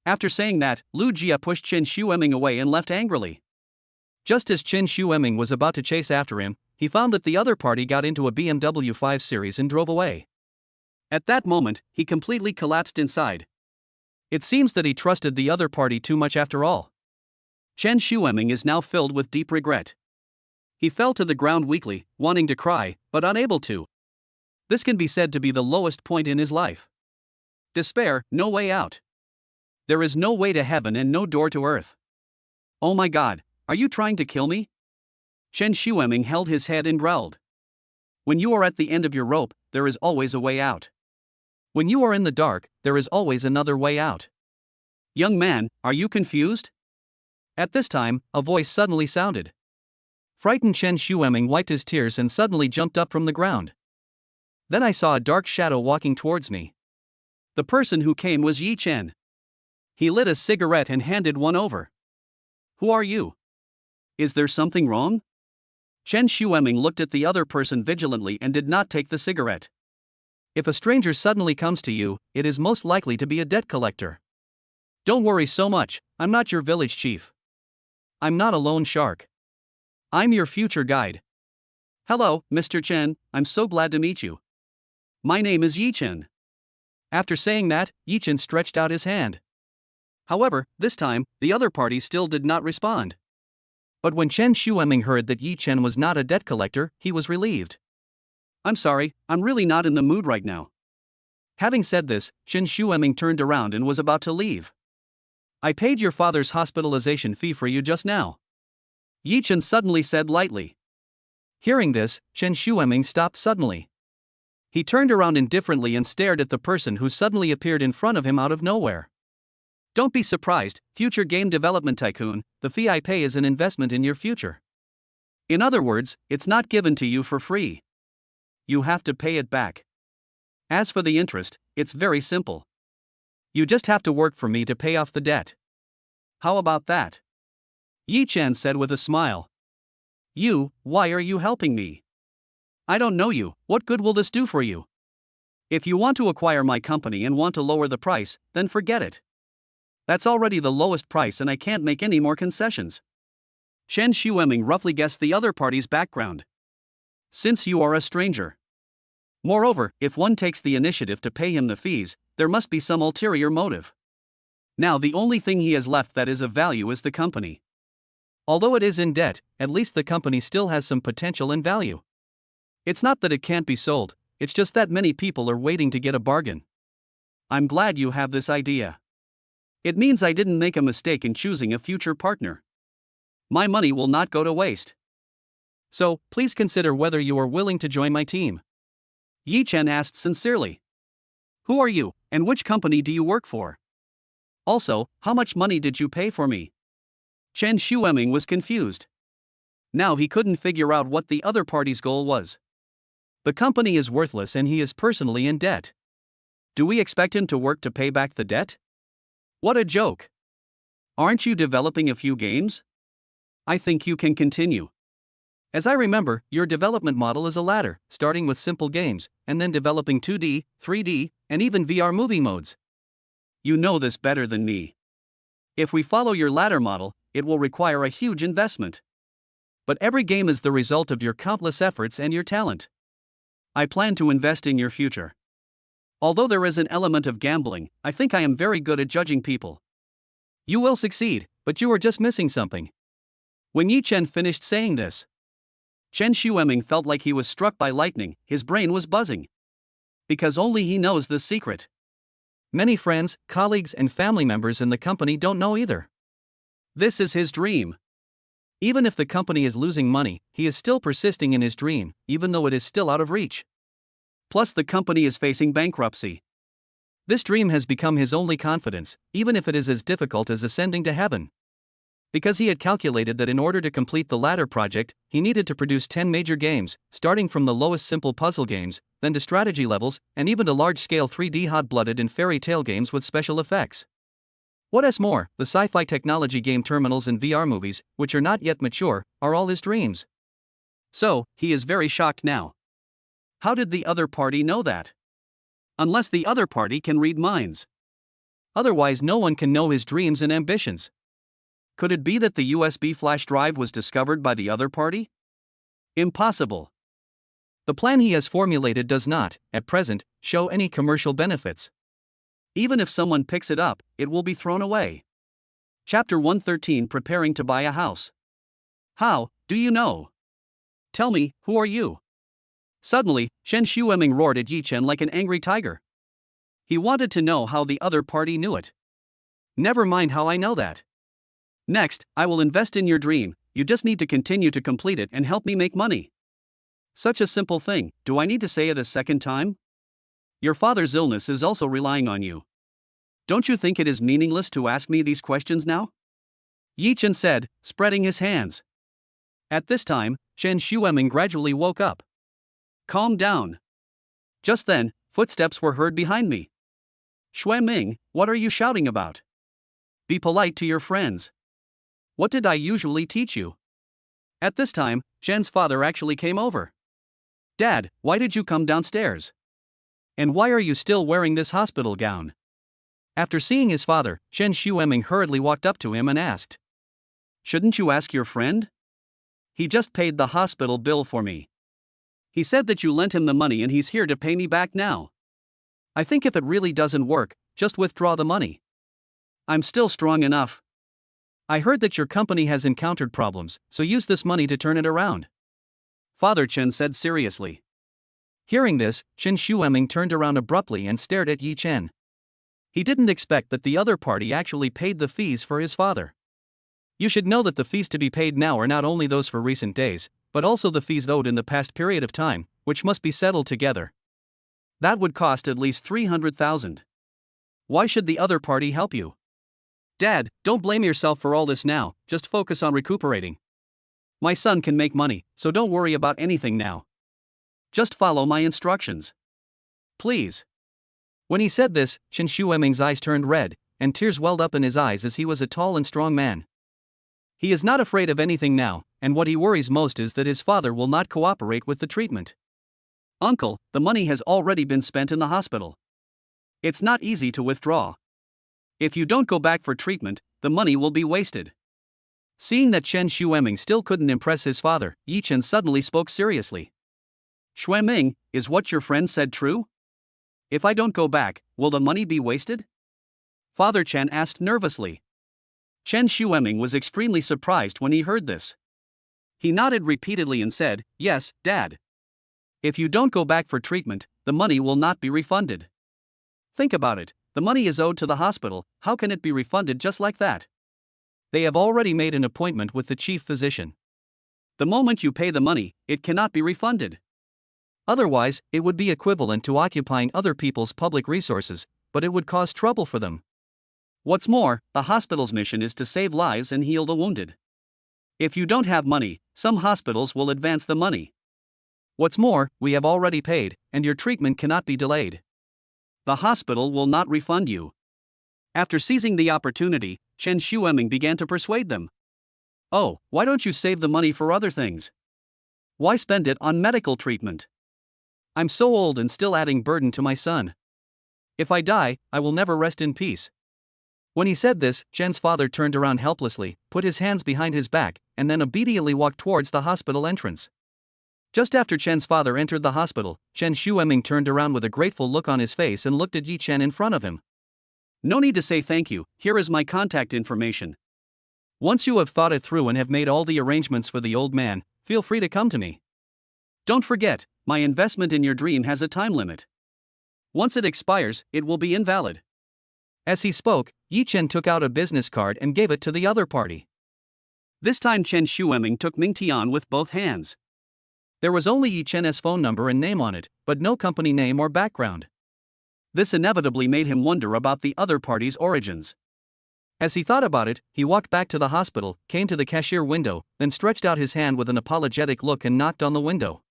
After saying that, Lu Jie pushed Chen Xueming away and left angrily. Just as Chen Xueming was about to chase after him, he found that the other party got into a BMW 5 Series and drove away. At that moment, he completely collapsed inside. It seems that he trusted the other party too much after all. Chen Xueming is now filled with deep regret. He fell to the ground weakly, wanting to cry, but unable to. This can be said to be the lowest point in his life. Despair, no way out. There is no way to heaven and no door to earth. Oh my God, are you trying to kill me? Chen Xueming held his head and growled. When you are at the end of your rope, there is always a way out. When you are in the dark, there is always another way out. Young man, are you confused? At this time, a voice suddenly sounded. Frightened Chen Xueming wiped his tears and suddenly jumped up from the ground. Then I saw a dark shadow walking towards me. The person who came was Yi Chen. He lit a cigarette and handed one over. Who are you? Is there something wrong? Chen Xueming looked at the other person vigilantly and did not take the cigarette. If a stranger suddenly comes to you, it is most likely to be a debt collector. Don't worry so much, I'm not your village chief. I'm not a loan shark. I'm your future guide. Hello, Mr. Chen, I'm so glad to meet you. My name is Yi Chen. After saying that, Yi Chen stretched out his hand. However, this time, the other party still did not respond. But when Chen Xueming heard that Yi Chen was not a debt collector, he was relieved. I'm sorry, I'm really not in the mood right now. Having said this, Chen Xueming turned around and was about to leave. I paid your father's hospitalization fee for you just now. Yi Chen suddenly said lightly. Hearing this, Chen Xueming stopped suddenly. He turned around indifferently and stared at the person who suddenly appeared in front of him out of nowhere. Don't be surprised, future game development tycoon, the fee I pay is an investment in your future. In other words, it's not given to you for free. You have to pay it back. As for the interest, it's very simple. You just have to work for me to pay off the debt. How about that? Yi Chen said with a smile. Why are you helping me? I don't know you, what good will this do for you? If you want to acquire my company and want to lower the price, then forget it. That's already the lowest price and I can't make any more concessions. Chen Xueming roughly guessed the other party's background. Since you are a stranger. Moreover, if one takes the initiative to pay him the fees, there must be some ulterior motive. Now the only thing he has left that is of value is the company. Although it is in debt, at least the company still has some potential and value. It's not that it can't be sold, it's just that many people are waiting to get a bargain. I'm glad you have this idea. It means I didn't make a mistake in choosing a future partner. My money will not go to waste. So, please consider whether you are willing to join my team. Yi Chen asked sincerely. Who are you, and which company do you work for? Also, how much money did you pay for me? Chen Xueming was confused. Now he couldn't figure out what the other party's goal was. The company is worthless and he is personally in debt. Do we expect him to work to pay back the debt? What a joke. Aren't you developing a few games? I think you can continue. As I remember, your development model is a ladder, starting with simple games, and then developing 2D, 3D, and even VR movie modes. You know this better than me. If we follow your ladder model, it will require a huge investment. But every game is the result of your countless efforts and your talent. I plan to invest in your future. Although there is an element of gambling, I think I am very good at judging people. You will succeed, but you are just missing something. When Yi Chen finished saying this, Chen Xueming felt like he was struck by lightning, his brain was buzzing. because only he knows the secret. Many friends, colleagues, and family members in the company don't know either. This is his dream. Even if the company is losing money, he is still persisting in his dream, even though it is still out of reach. Plus, the company is facing bankruptcy. This dream has become his only confidence, even if it is as difficult as ascending to heaven. Because he had calculated that in order to complete the latter project, he needed to produce 10 major games, starting from the lowest simple puzzle games, then to strategy levels, and even to large-scale 3D hot-blooded and fairy tale games with special effects. What is more, the sci-fi technology game terminals and VR movies, which are not yet mature, are all his dreams. So, he is very shocked now. How did the other party know that? Unless the other party can read minds. Otherwise, no one can know his dreams and ambitions. Could it be that the USB flash drive was discovered by the other party? Impossible. The plan he has formulated does not, at present, show any commercial benefits. Even if someone picks it up, it will be thrown away. Chapter 113, Preparing to buy a house. How do you know? Tell me, who are you? Suddenly, Chen Xueming roared at Yi Chen like an angry tiger. He wanted to know how the other party knew it. Never mind how I know that. Next, I will invest in your dream, you just need to continue to complete it and help me make money. Such a simple thing, do I need to say it a second time? Your father's illness is also relying on you. Don't you think it is meaningless to ask me these questions now? Yi Chen said, spreading his hands. At this time, Chen Xueming gradually woke up. Calm down. Just then, footsteps were heard behind me. Xueming, what are you shouting about? Be polite to your friends. What did I usually teach you? At this time, Chen's father actually came over. Dad, why did you come downstairs? And why are you still wearing this hospital gown? After seeing his father, Chen Xueming hurriedly walked up to him and asked. Shouldn't you ask your friend? He just paid the hospital bill for me. He said that you lent him the money and he's here to pay me back now. I think if it really doesn't work, just withdraw the money. I'm still strong enough. I heard that your company has encountered problems, so use this money to turn it around. Father Chen said seriously. Hearing this, Chen Xueming turned around abruptly and stared at Yi Chen. He didn't expect that the other party actually paid the fees for his father. You should know that the fees to be paid now are not only those for recent days, but also the fees owed in the past period of time, which must be settled together. That would cost at least 300,000. Why should the other party help you? Dad, don't blame yourself for all this now, just focus on recuperating. My son can make money, so don't worry about anything now. Just follow my instructions. Please. When he said this, Chen Xueming's eyes turned red, and tears welled up in his eyes as he was a tall and strong man. He is not afraid of anything now, and what he worries most is that his father will not cooperate with the treatment. Uncle, the money has already been spent in the hospital. It's not easy to withdraw. If you don't go back for treatment, the money will be wasted. Seeing that Chen Xueming still couldn't impress his father, Yi Chen suddenly spoke seriously. Xueming, is what your friend said true? If I don't go back, will the money be wasted? Father Chen asked nervously. Chen Xueming was extremely surprised when he heard this. He nodded repeatedly and said, Yes, Dad. If you don't go back for treatment, the money will not be refunded. Think about it. The money is owed to the hospital, how can it be refunded just like that? They have already made an appointment with the chief physician. The moment you pay the money, it cannot be refunded. Otherwise, it would be equivalent to occupying other people's public resources, but it would cause trouble for them. What's more, the hospital's mission is to save lives and heal the wounded. If you don't have money, some hospitals will advance the money. What's more, we have already paid, and your treatment cannot be delayed. The hospital will not refund you. After seizing the opportunity, Chen Xueming began to persuade them. Oh, why don't you save the money for other things? Why spend it on medical treatment? I'm so old and still adding burden to my son. If I die, I will never rest in peace. When he said this, Chen's father turned around helplessly, put his hands behind his back, and then obediently walked towards the hospital entrance. Just after Chen's father entered the hospital, Chen Xueming turned around with a grateful look on his face and looked at Yi Chen in front of him. No need to say thank you, here is my contact information. Once you have thought it through and have made all the arrangements for the old man, feel free to come to me. Don't forget, my investment in your dream has a time limit. Once it expires, it will be invalid. As he spoke, Yi Chen took out a business card and gave it to the other party. This time Chen Xueming took Ming Tian with both hands. There was only Yi Chen's phone number and name on it, but no company name or background. This inevitably made him wonder about the other party's origins. As he thought about it, he walked back to the hospital, came to the cashier window, then stretched out his hand with an apologetic look and knocked on the window.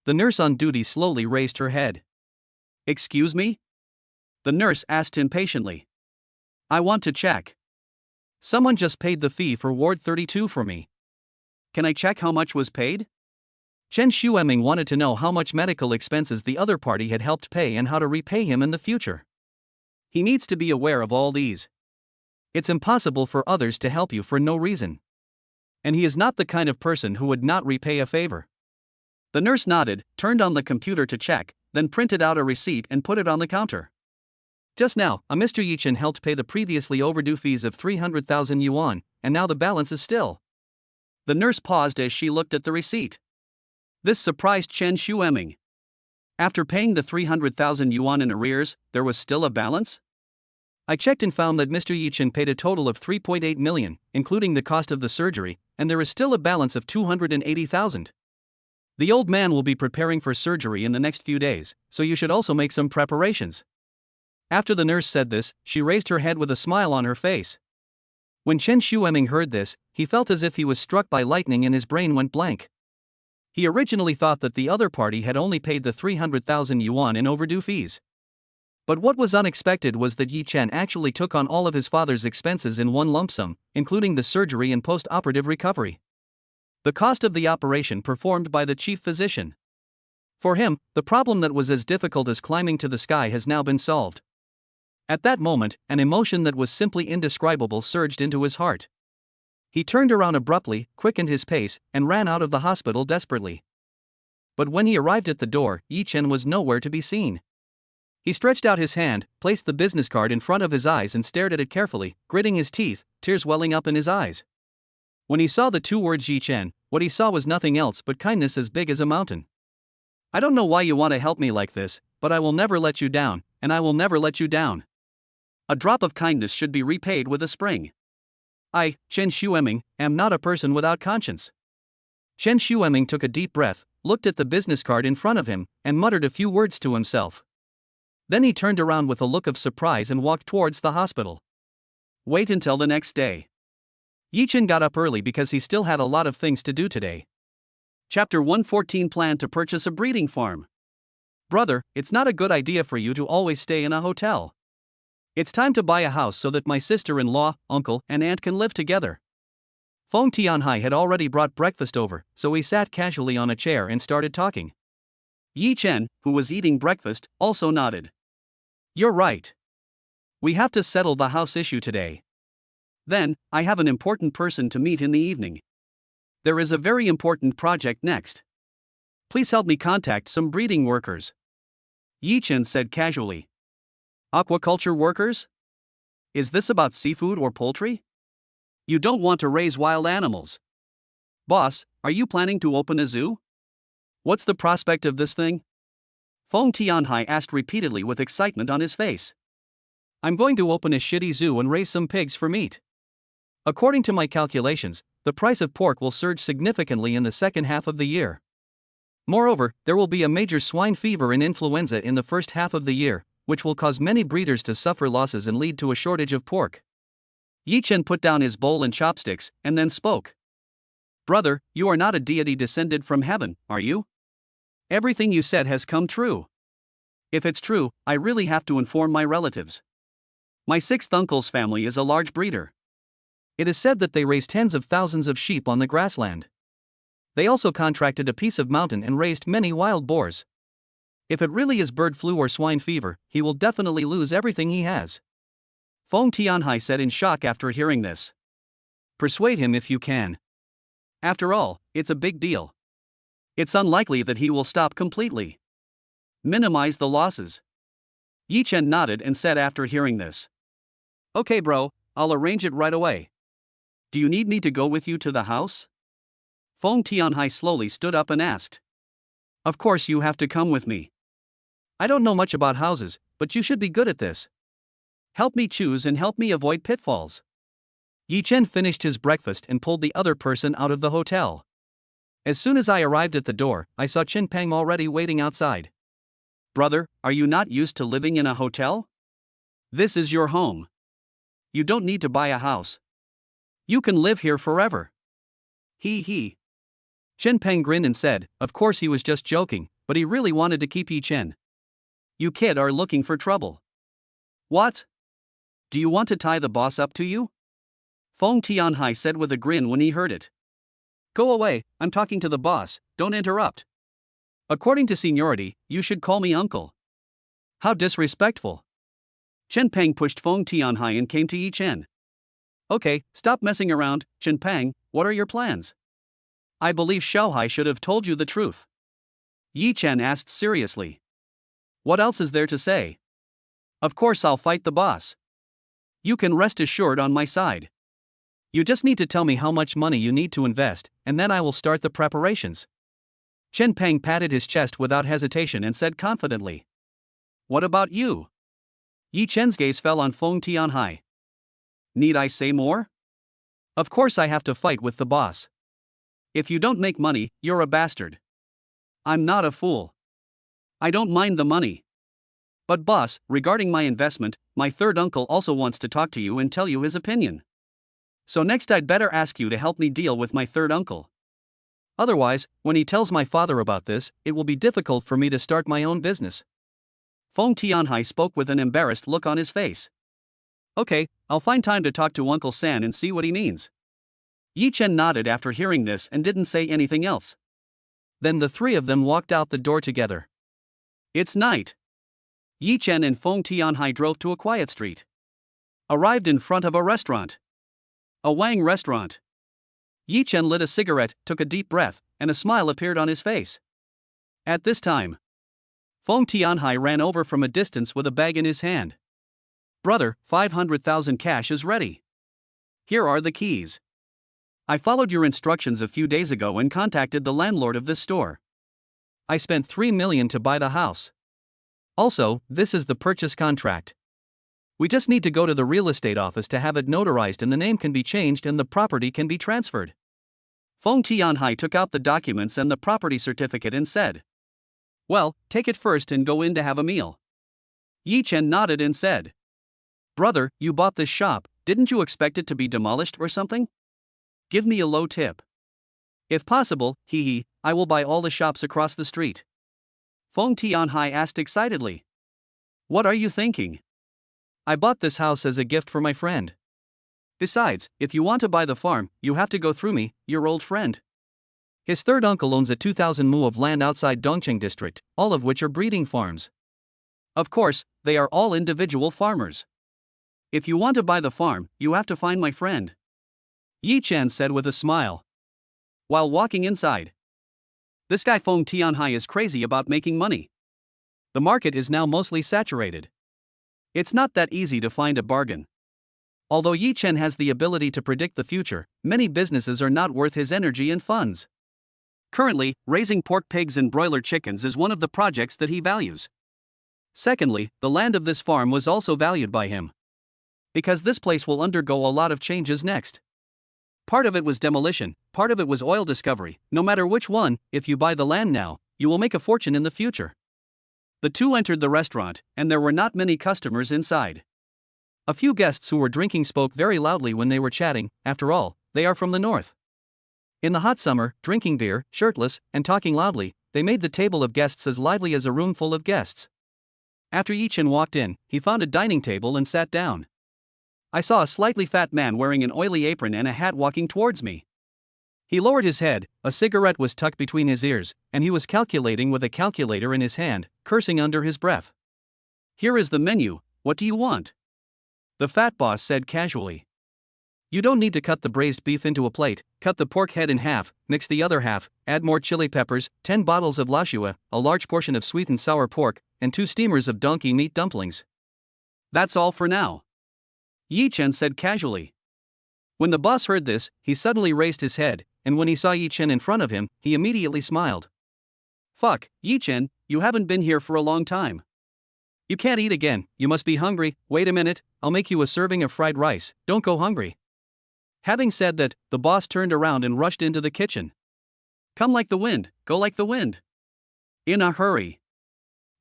The nurse on duty slowly raised her head. "Excuse me?" the nurse asked impatiently. "I want to check. Someone just paid the fee for Ward 32 for me. Can I check how much was paid?" Chen Xueming wanted to know how much medical expenses the other party had helped pay and how to repay him in the future. He needs to be aware of all these. It's impossible for others to help you for no reason. And he is not the kind of person who would not repay a favor. The nurse nodded, turned on the computer to check, then printed out a receipt and put it on the counter. Just now, a Mr. Yi Chen helped pay the previously overdue fees of 300,000 yuan, and now the balance is still. The nurse paused as she looked at the receipt. This surprised Chen Xueming. After paying the 300,000 yuan in arrears, there was still a balance? I checked and found that Mr. Yi Chen paid a total of 3.8 million, including the cost of the surgery, and there is still a balance of 280,000. The old man will be preparing for surgery in the next few days, so you should also make some preparations. After the nurse said this, she raised her head with a smile on her face. When Chen Xueming heard this, he felt as if he was struck by lightning and his brain went blank. He originally thought that the other party had only paid the 300,000 yuan in overdue fees. But what was unexpected was that Yi Chen actually took on all of his father's expenses in one lump sum, including the surgery and post-operative recovery. The cost of the operation performed by the chief physician. For him, the problem that was as difficult as climbing to the sky has now been solved. At that moment, an emotion that was simply indescribable surged into his heart. He turned around abruptly, quickened his pace, and ran out of the hospital desperately. But when he arrived at the door, Yi Chen was nowhere to be seen. He stretched out his hand, placed the business card in front of his eyes and stared at it carefully, gritting his teeth, tears welling up in his eyes. When he saw the two words Yi Chen, what he saw was nothing else but kindness as big as a mountain. "I don't know why you want to help me like this, but I will never let you down, and I will never let you down. A drop of kindness should be repaid with a spring. I, Chen Xueming, am not a person without conscience." Chen Xueming took a deep breath, looked at the business card in front of him, and muttered a few words to himself. Then he turned around with a look of surprise and walked towards the hospital. Wait until the next day. Yi Chen got up early because he still had a lot of things to do today. Chapter 114 Plan to purchase a breeding farm. Brother, it's not a good idea for you to always stay in a hotel. It's time to buy a house so that my sister-in-law, uncle, and aunt can live together. Feng Tianhai had already brought breakfast over, so he sat casually on a chair and started talking. Yi Chen, who was eating breakfast, also nodded. "You're right. We have to settle the house issue today. Then, I have an important person to meet in the evening. There is a very important project next. Please help me contact some breeding workers." Yi Chen said casually. "Aquaculture workers? Is this about seafood or poultry? You don't want to raise wild animals. Boss, are you planning to open a zoo? What's the prospect of this thing?" Feng Tianhai asked repeatedly with excitement on his face. "I'm going to open a shitty zoo and raise some pigs for meat. According to my calculations, the price of pork will surge significantly in the second half of the year. Moreover, there will be a major swine fever and influenza in the first half of the year, which will cause many breeders to suffer losses and lead to a shortage of pork." Yi Chen put down his bowl and chopsticks, and then spoke. "Brother, you are not a deity descended from heaven, are you? Everything you said has come true. If it's true, I really have to inform my relatives. My sixth uncle's family is a large breeder. It is said that they raise tens of thousands of sheep on the grassland. They also contracted a piece of mountain and raised many wild boars. If it really is bird flu or swine fever, he will definitely lose everything he has." Feng Tianhai said in shock after hearing this. "Persuade him if you can. After all, it's a big deal. It's unlikely that he will stop completely. Minimize the losses." Yi Chen nodded and said after hearing this. "Okay bro, I'll arrange it right away. Do you need me to go with you to the house?" Feng Tianhai slowly stood up and asked. "Of course you have to come with me. I don't know much about houses, but you should be good at this. Help me choose and help me avoid pitfalls. Yi Chen finished his breakfast and pulled the other person out of the hotel. As soon as I arrived at the door, I saw Chin Peng already waiting outside. Brother, are you not used to living in a hotel? This is your home. You don't need to buy a house. You can live here forever. He. Chin Peng grinned and said, of course he was just joking, but he really wanted to keep Yi Chen. You kid are looking for trouble. What? Do you want to tie the boss up to you? Feng Tianhai said with a grin when he heard it. Go away, I'm talking to the boss, don't interrupt. According to seniority, you should call me uncle. How disrespectful. Chen Peng pushed Feng Tianhai and came to Yi Chen. Okay, stop messing around, Chen Peng, what are your plans? I believe Xiaohai should have told you the truth. Yi Chen asked seriously. What else is there to say? Of course I'll fight the boss. You can rest assured on my side. You just need to tell me how much money you need to invest, and then I will start the preparations. Chen Peng patted his chest without hesitation and said confidently. What about you? Yi Chen's gaze fell on Feng Tianhai. Need I say more? Of course I have to fight with the boss. If you don't make money, you're a bastard. I'm not a fool. I don't mind the money. But boss, regarding my investment, my third uncle also wants to talk to you and tell you his opinion. So next I'd better ask you to help me deal with my third uncle. Otherwise, when he tells my father about this, it will be difficult for me to start my own business. Feng Tianhai spoke with an embarrassed look on his face. Okay, I'll find time to talk to Uncle San and see what he means. Yi Chen nodded after hearing this and didn't say anything else. Then the three of them walked out the door together. It's night. Yi Chen and Feng Tianhai drove to a quiet street. Arrived in front of a restaurant. A Wang restaurant. Yi Chen lit a cigarette, took a deep breath, and a smile appeared on his face. At this time, Feng Tianhai ran over from a distance with a bag in his hand. Brother, 500,000 cash is ready. Here are the keys. I followed your instructions a few days ago and contacted the landlord of this store. I spent 3 million to buy the house. Also, this is the purchase contract. We just need to go to the real estate office to have it notarized and the name can be changed and the property can be transferred. Feng Tianhai took out the documents and the property certificate and said, well, take it first and go in to have a meal. Yi Chen nodded and said, brother, you bought this shop, didn't you expect it to be demolished or something? Give me a low tip. If possible, I will buy all the shops across the street. Feng Tianhai asked excitedly. What are you thinking? I bought this house as a gift for my friend. Besides, if you want to buy the farm, you have to go through me, your old friend. His third uncle owns a 2,000 mu of land outside Dongqing district, all of which are breeding farms. Of course, they are all individual farmers. If you want to buy the farm, you have to find my friend. Yi Chen said with a smile. While walking inside. This guy Feng Tianhai is crazy about making money. The market is now mostly saturated. It's not that easy to find a bargain. Although Yi Chen has the ability to predict the future, many businesses are not worth his energy and funds. Currently, raising pork pigs and broiler chickens is one of the projects that he values. Secondly, the land of this farm was also valued by him. Because this place will undergo a lot of changes next. Part of it was demolition, part of it was oil discovery. No matter which one, if you buy the land now, you will make a fortune in the future. The two entered the restaurant, and there were not many customers inside. A few guests who were drinking spoke very loudly when they were chatting. After all, they are from the north. In the hot summer, drinking beer, shirtless, and talking loudly, they made the table of guests as lively as a room full of guests. After Yi Chen walked in, he found a dining table and sat down. I saw a slightly fat man wearing an oily apron and a hat walking towards me. He lowered his head, a cigarette was tucked between his ears, and he was calculating with a calculator in his hand, cursing under his breath. Here is the menu, what do you want? The fat boss said casually. You don't need to cut the braised beef into a plate, cut the pork head in half, mix the other half, add more chili peppers, 10 bottles of lashua, a large portion of sweet and sour pork, and 2 steamers of donkey meat dumplings. That's all for now. Yi Chen said casually. When the boss heard this, he suddenly raised his head, and when he saw Yi Chen in front of him, he immediately smiled. Fuck, Yi Chen, you haven't been here for a long time. You can't eat again, you must be hungry. Wait a minute, I'll make you a serving of fried rice, don't go hungry. Having said that, the boss turned around and rushed into the kitchen. Come like the wind, go like the wind. In a hurry.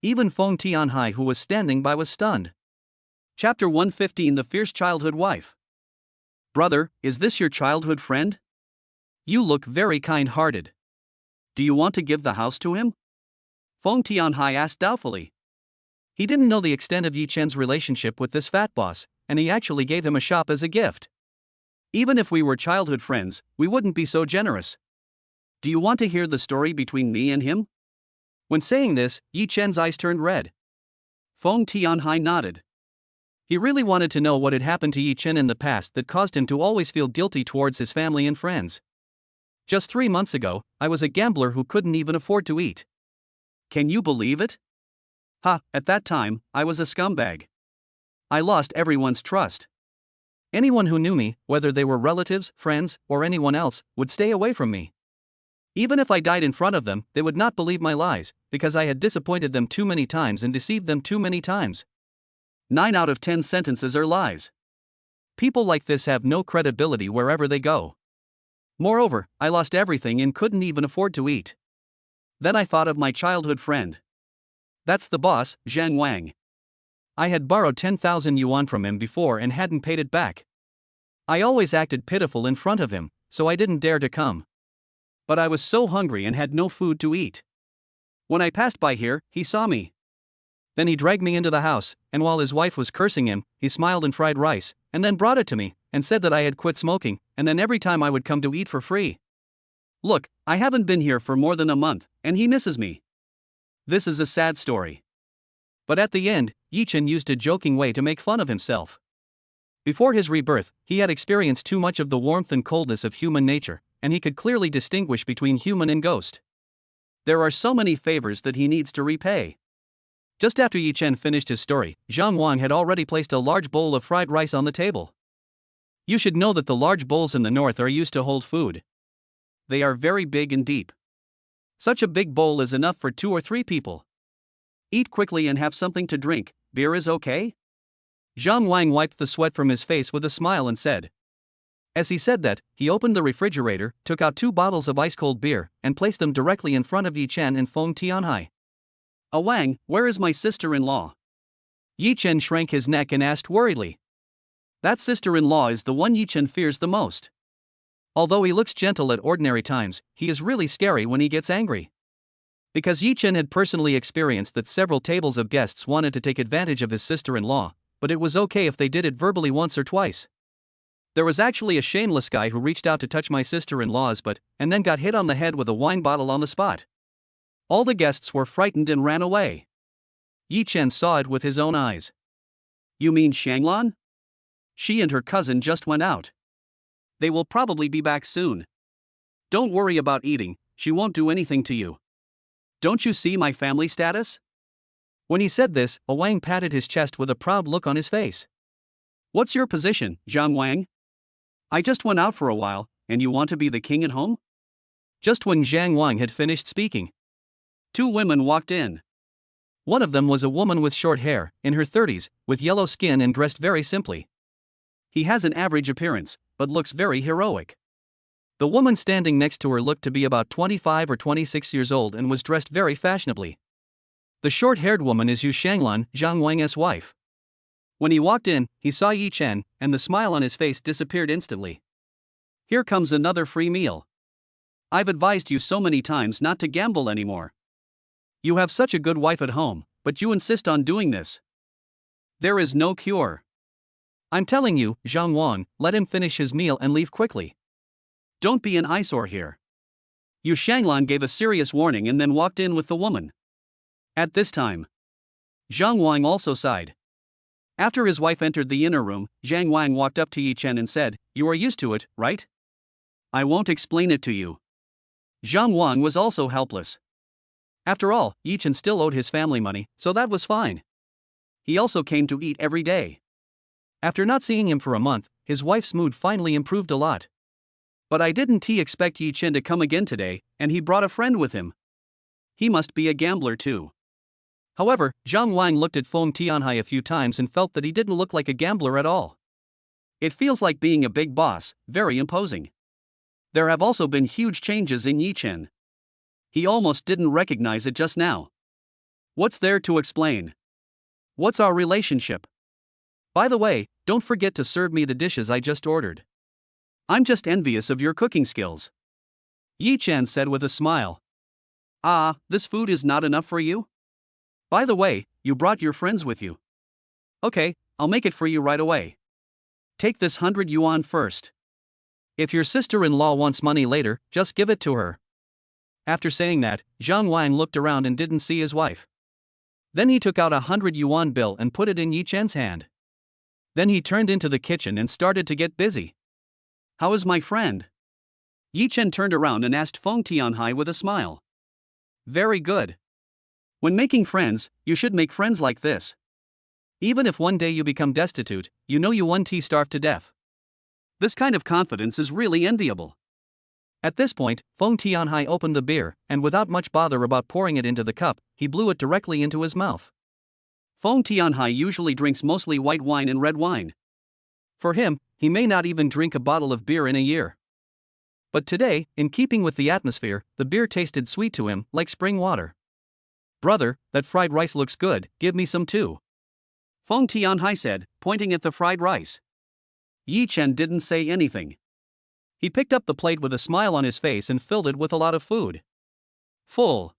Even Feng Tianhai, who was standing by, was stunned. Chapter 115, The Fierce Childhood Wife. Brother, is this your childhood friend? You look very kind-hearted. Do you want to give the house to him? Feng Tianhai asked doubtfully. He didn't know the extent of Yi Chen's relationship with this fat boss, and he actually gave him a shop as a gift. Even if we were childhood friends, we wouldn't be so generous. Do you want to hear the story between me and him? When saying this, Yi Chen's eyes turned red. Feng Tianhai nodded. He really wanted to know what had happened to Yi Chen in the past that caused him to always feel guilty towards his family and friends. Just 3 months ago, I was a gambler who couldn't even afford to eat. Can you believe it? At that time, I was a scumbag. I lost everyone's trust. Anyone who knew me, whether they were relatives, friends, or anyone else, would stay away from me. Even if I died in front of them, they would not believe my lies, because I had disappointed them too many times and deceived them too many times. 9 out of 10 sentences are lies. People like this have no credibility wherever they go. Moreover, I lost everything and couldn't even afford to eat. Then I thought of my childhood friend. That's the boss, Zhang Wang. I had borrowed 10,000 yuan from him before and hadn't paid it back. I always acted pitiful in front of him, so I didn't dare to come. But I was so hungry and had no food to eat. When I passed by here, he saw me. Then he dragged me into the house, and while his wife was cursing him, he smiled and fried rice, and then brought it to me, and said that I had quit smoking, and then every time I would come to eat for free. Look, I haven't been here for more than a month, and he misses me. This is a sad story. But at the end, Yi Chen used a joking way to make fun of himself. Before his rebirth, he had experienced too much of the warmth and coldness of human nature, and he could clearly distinguish between human and ghost. There are so many favors that he needs to repay. Just after Yi Chen finished his story, Zhang Wang had already placed a large bowl of fried rice on the table. You should know that the large bowls in the north are used to hold food. They are very big and deep. Such a big bowl is enough for 2 or 3 people. Eat quickly and have something to drink. Beer is okay? Zhang Wang wiped the sweat from his face with a smile and said. As he said that, he opened the refrigerator, took out 2 bottles of ice-cold beer, and placed them directly in front of Yi Chen and Feng Tianhai. Wang, where is my sister-in-law? Yi Chen shrank his neck and asked worriedly. That sister-in-law is the one Yi Chen fears the most. Although he looks gentle at ordinary times, he is really scary when he gets angry. Because Yi Chen had personally experienced that several tables of guests wanted to take advantage of his sister-in-law, but it was okay if they did it verbally once or twice. There was actually a shameless guy who reached out to touch my sister-in-law's butt, and then got hit on the head with a wine bottle on the spot. All the guests were frightened and ran away. Yi Chen saw it with his own eyes. You mean Shanglan? She and her cousin just went out. They will probably be back soon. Don't worry about eating, she won't do anything to you. Don't you see my family status? When he said this, Wang patted his chest with a proud look on his face. What's your position, Zhang Wang? I just went out for a while, and you want to be the king at home? Just when Zhang Wang had finished speaking, 2 women walked in. One of them was a woman with short hair, in her 30s, with yellow skin and dressed very simply. He has an average appearance, but looks very heroic. The woman standing next to her looked to be about 25 or 26 years old and was dressed very fashionably. The short-haired woman is Yu Shanglan, Zhang Wang's wife. When he walked in, he saw Yi Chen, and the smile on his face disappeared instantly. Here comes another free meal. I've advised you so many times not to gamble anymore. You have such a good wife at home, but you insist on doing this. There is no cure. I'm telling you, Zhang Wang, let him finish his meal and leave quickly. Don't be an eyesore here. Yu Shanglan gave a serious warning and then walked in with the woman. At this time, Zhang Wang also sighed. After his wife entered the inner room, Zhang Wang walked up to Yi Chen and said, You are used to it, right? I won't explain it to you. Zhang Wang was also helpless. After all, Yi Chen still owed his family money, so that was fine. He also came to eat every day. After not seeing him for a month, his wife's mood finally improved a lot. But I didn't expect Yi Chen to come again today, and he brought a friend with him. He must be a gambler too. However, Zhang Wang looked at Feng Tianhai a few times and felt that he didn't look like a gambler at all. It feels like being a big boss, very imposing. There have also been huge changes in Yi Chen. He almost didn't recognize it just now. What's there to explain? What's our relationship? By the way, don't forget to serve me the dishes I just ordered. I'm just envious of your cooking skills. Yi Chen said with a smile. Ah, this food is not enough for you? By the way, you brought your friends with you. Okay, I'll make it for you right away. Take this 100 yuan first. If your sister-in-law wants money later, just give it to her. After saying that, Zhang Wang looked around and didn't see his wife. Then he took out a 100 yuan bill and put it in Yi Chen's hand. Then he turned into the kitchen and started to get busy. How is my friend? Yi Chen turned around and asked Feng Tianhai with a smile. Very good. When making friends, you should make friends like this. Even if one day you become destitute, you know you won't starve to death. This kind of confidence is really enviable. At this point, Feng Tianhai opened the beer, and without much bother about pouring it into the cup, he blew it directly into his mouth. Feng Tianhai usually drinks mostly white wine and red wine. For him, he may not even drink a bottle of beer in a year. But today, in keeping with the atmosphere, the beer tasted sweet to him, like spring water. Brother, that fried rice looks good, give me some too. Feng Tianhai said, pointing at the fried rice. Yi Chen didn't say anything. He picked up the plate with a smile on his face and filled it with a lot of food. Full.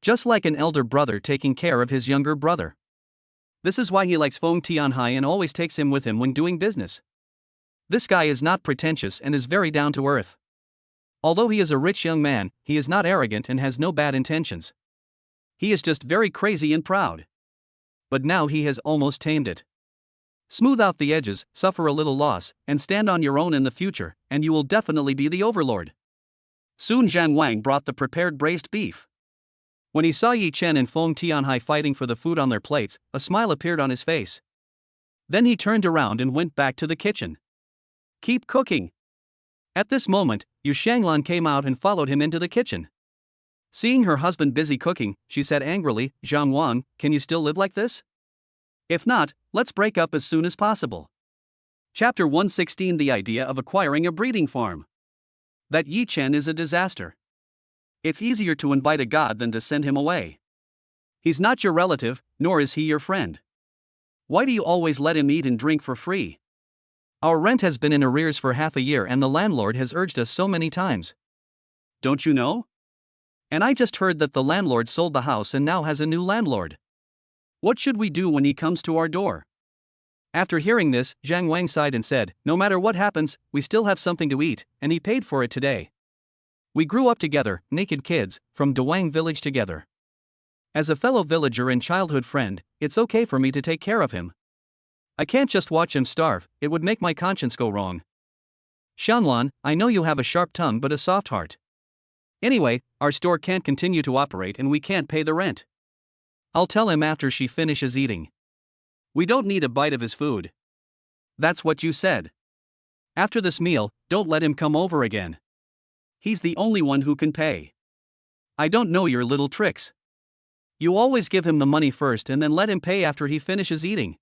Just like an elder brother taking care of his younger brother. This is why he likes Feng Tianhai and always takes him with him when doing business. This guy is not pretentious and is very down to earth. Although he is a rich young man, he is not arrogant and has no bad intentions. He is just very crazy and proud. But now he has almost tamed it. Smooth out the edges, suffer a little loss, and stand on your own in the future, and you will definitely be the overlord. Soon Zhang Wang brought the prepared braised beef. When he saw Yi Chen and Feng Tianhai fighting for the food on their plates, a smile appeared on his face. Then he turned around and went back to the kitchen. Keep cooking. At this moment, Yu Shanglan came out and followed him into the kitchen. Seeing her husband busy cooking, she said angrily, Zhang Wang, can you still live like this? If not, let's break up as soon as possible. Chapter 116 The idea of acquiring a breeding farm. That Yi Chen is a disaster. It's easier to invite a god than to send him away. He's not your relative, nor is he your friend. Why do you always let him eat and drink for free? Our rent has been in arrears for half a year and the landlord has urged us so many times. Don't you know? And I just heard that the landlord sold the house and now has a new landlord. What should we do when he comes to our door? After hearing this, Zhang Wang sighed and said, no matter what happens, we still have something to eat, and he paid for it today. We grew up together, naked kids, from Dawang village together. As a fellow villager and childhood friend, it's okay for me to take care of him. I can't just watch him starve, it would make my conscience go wrong. Shanlan, I know you have a sharp tongue but a soft heart. Anyway, our store can't continue to operate and we can't pay the rent. I'll tell him after she finishes eating. We don't need a bite of his food. That's what you said. After this meal, don't let him come over again. He's the only one who can pay. I don't know your little tricks. You always give him the money first and then let him pay after he finishes eating.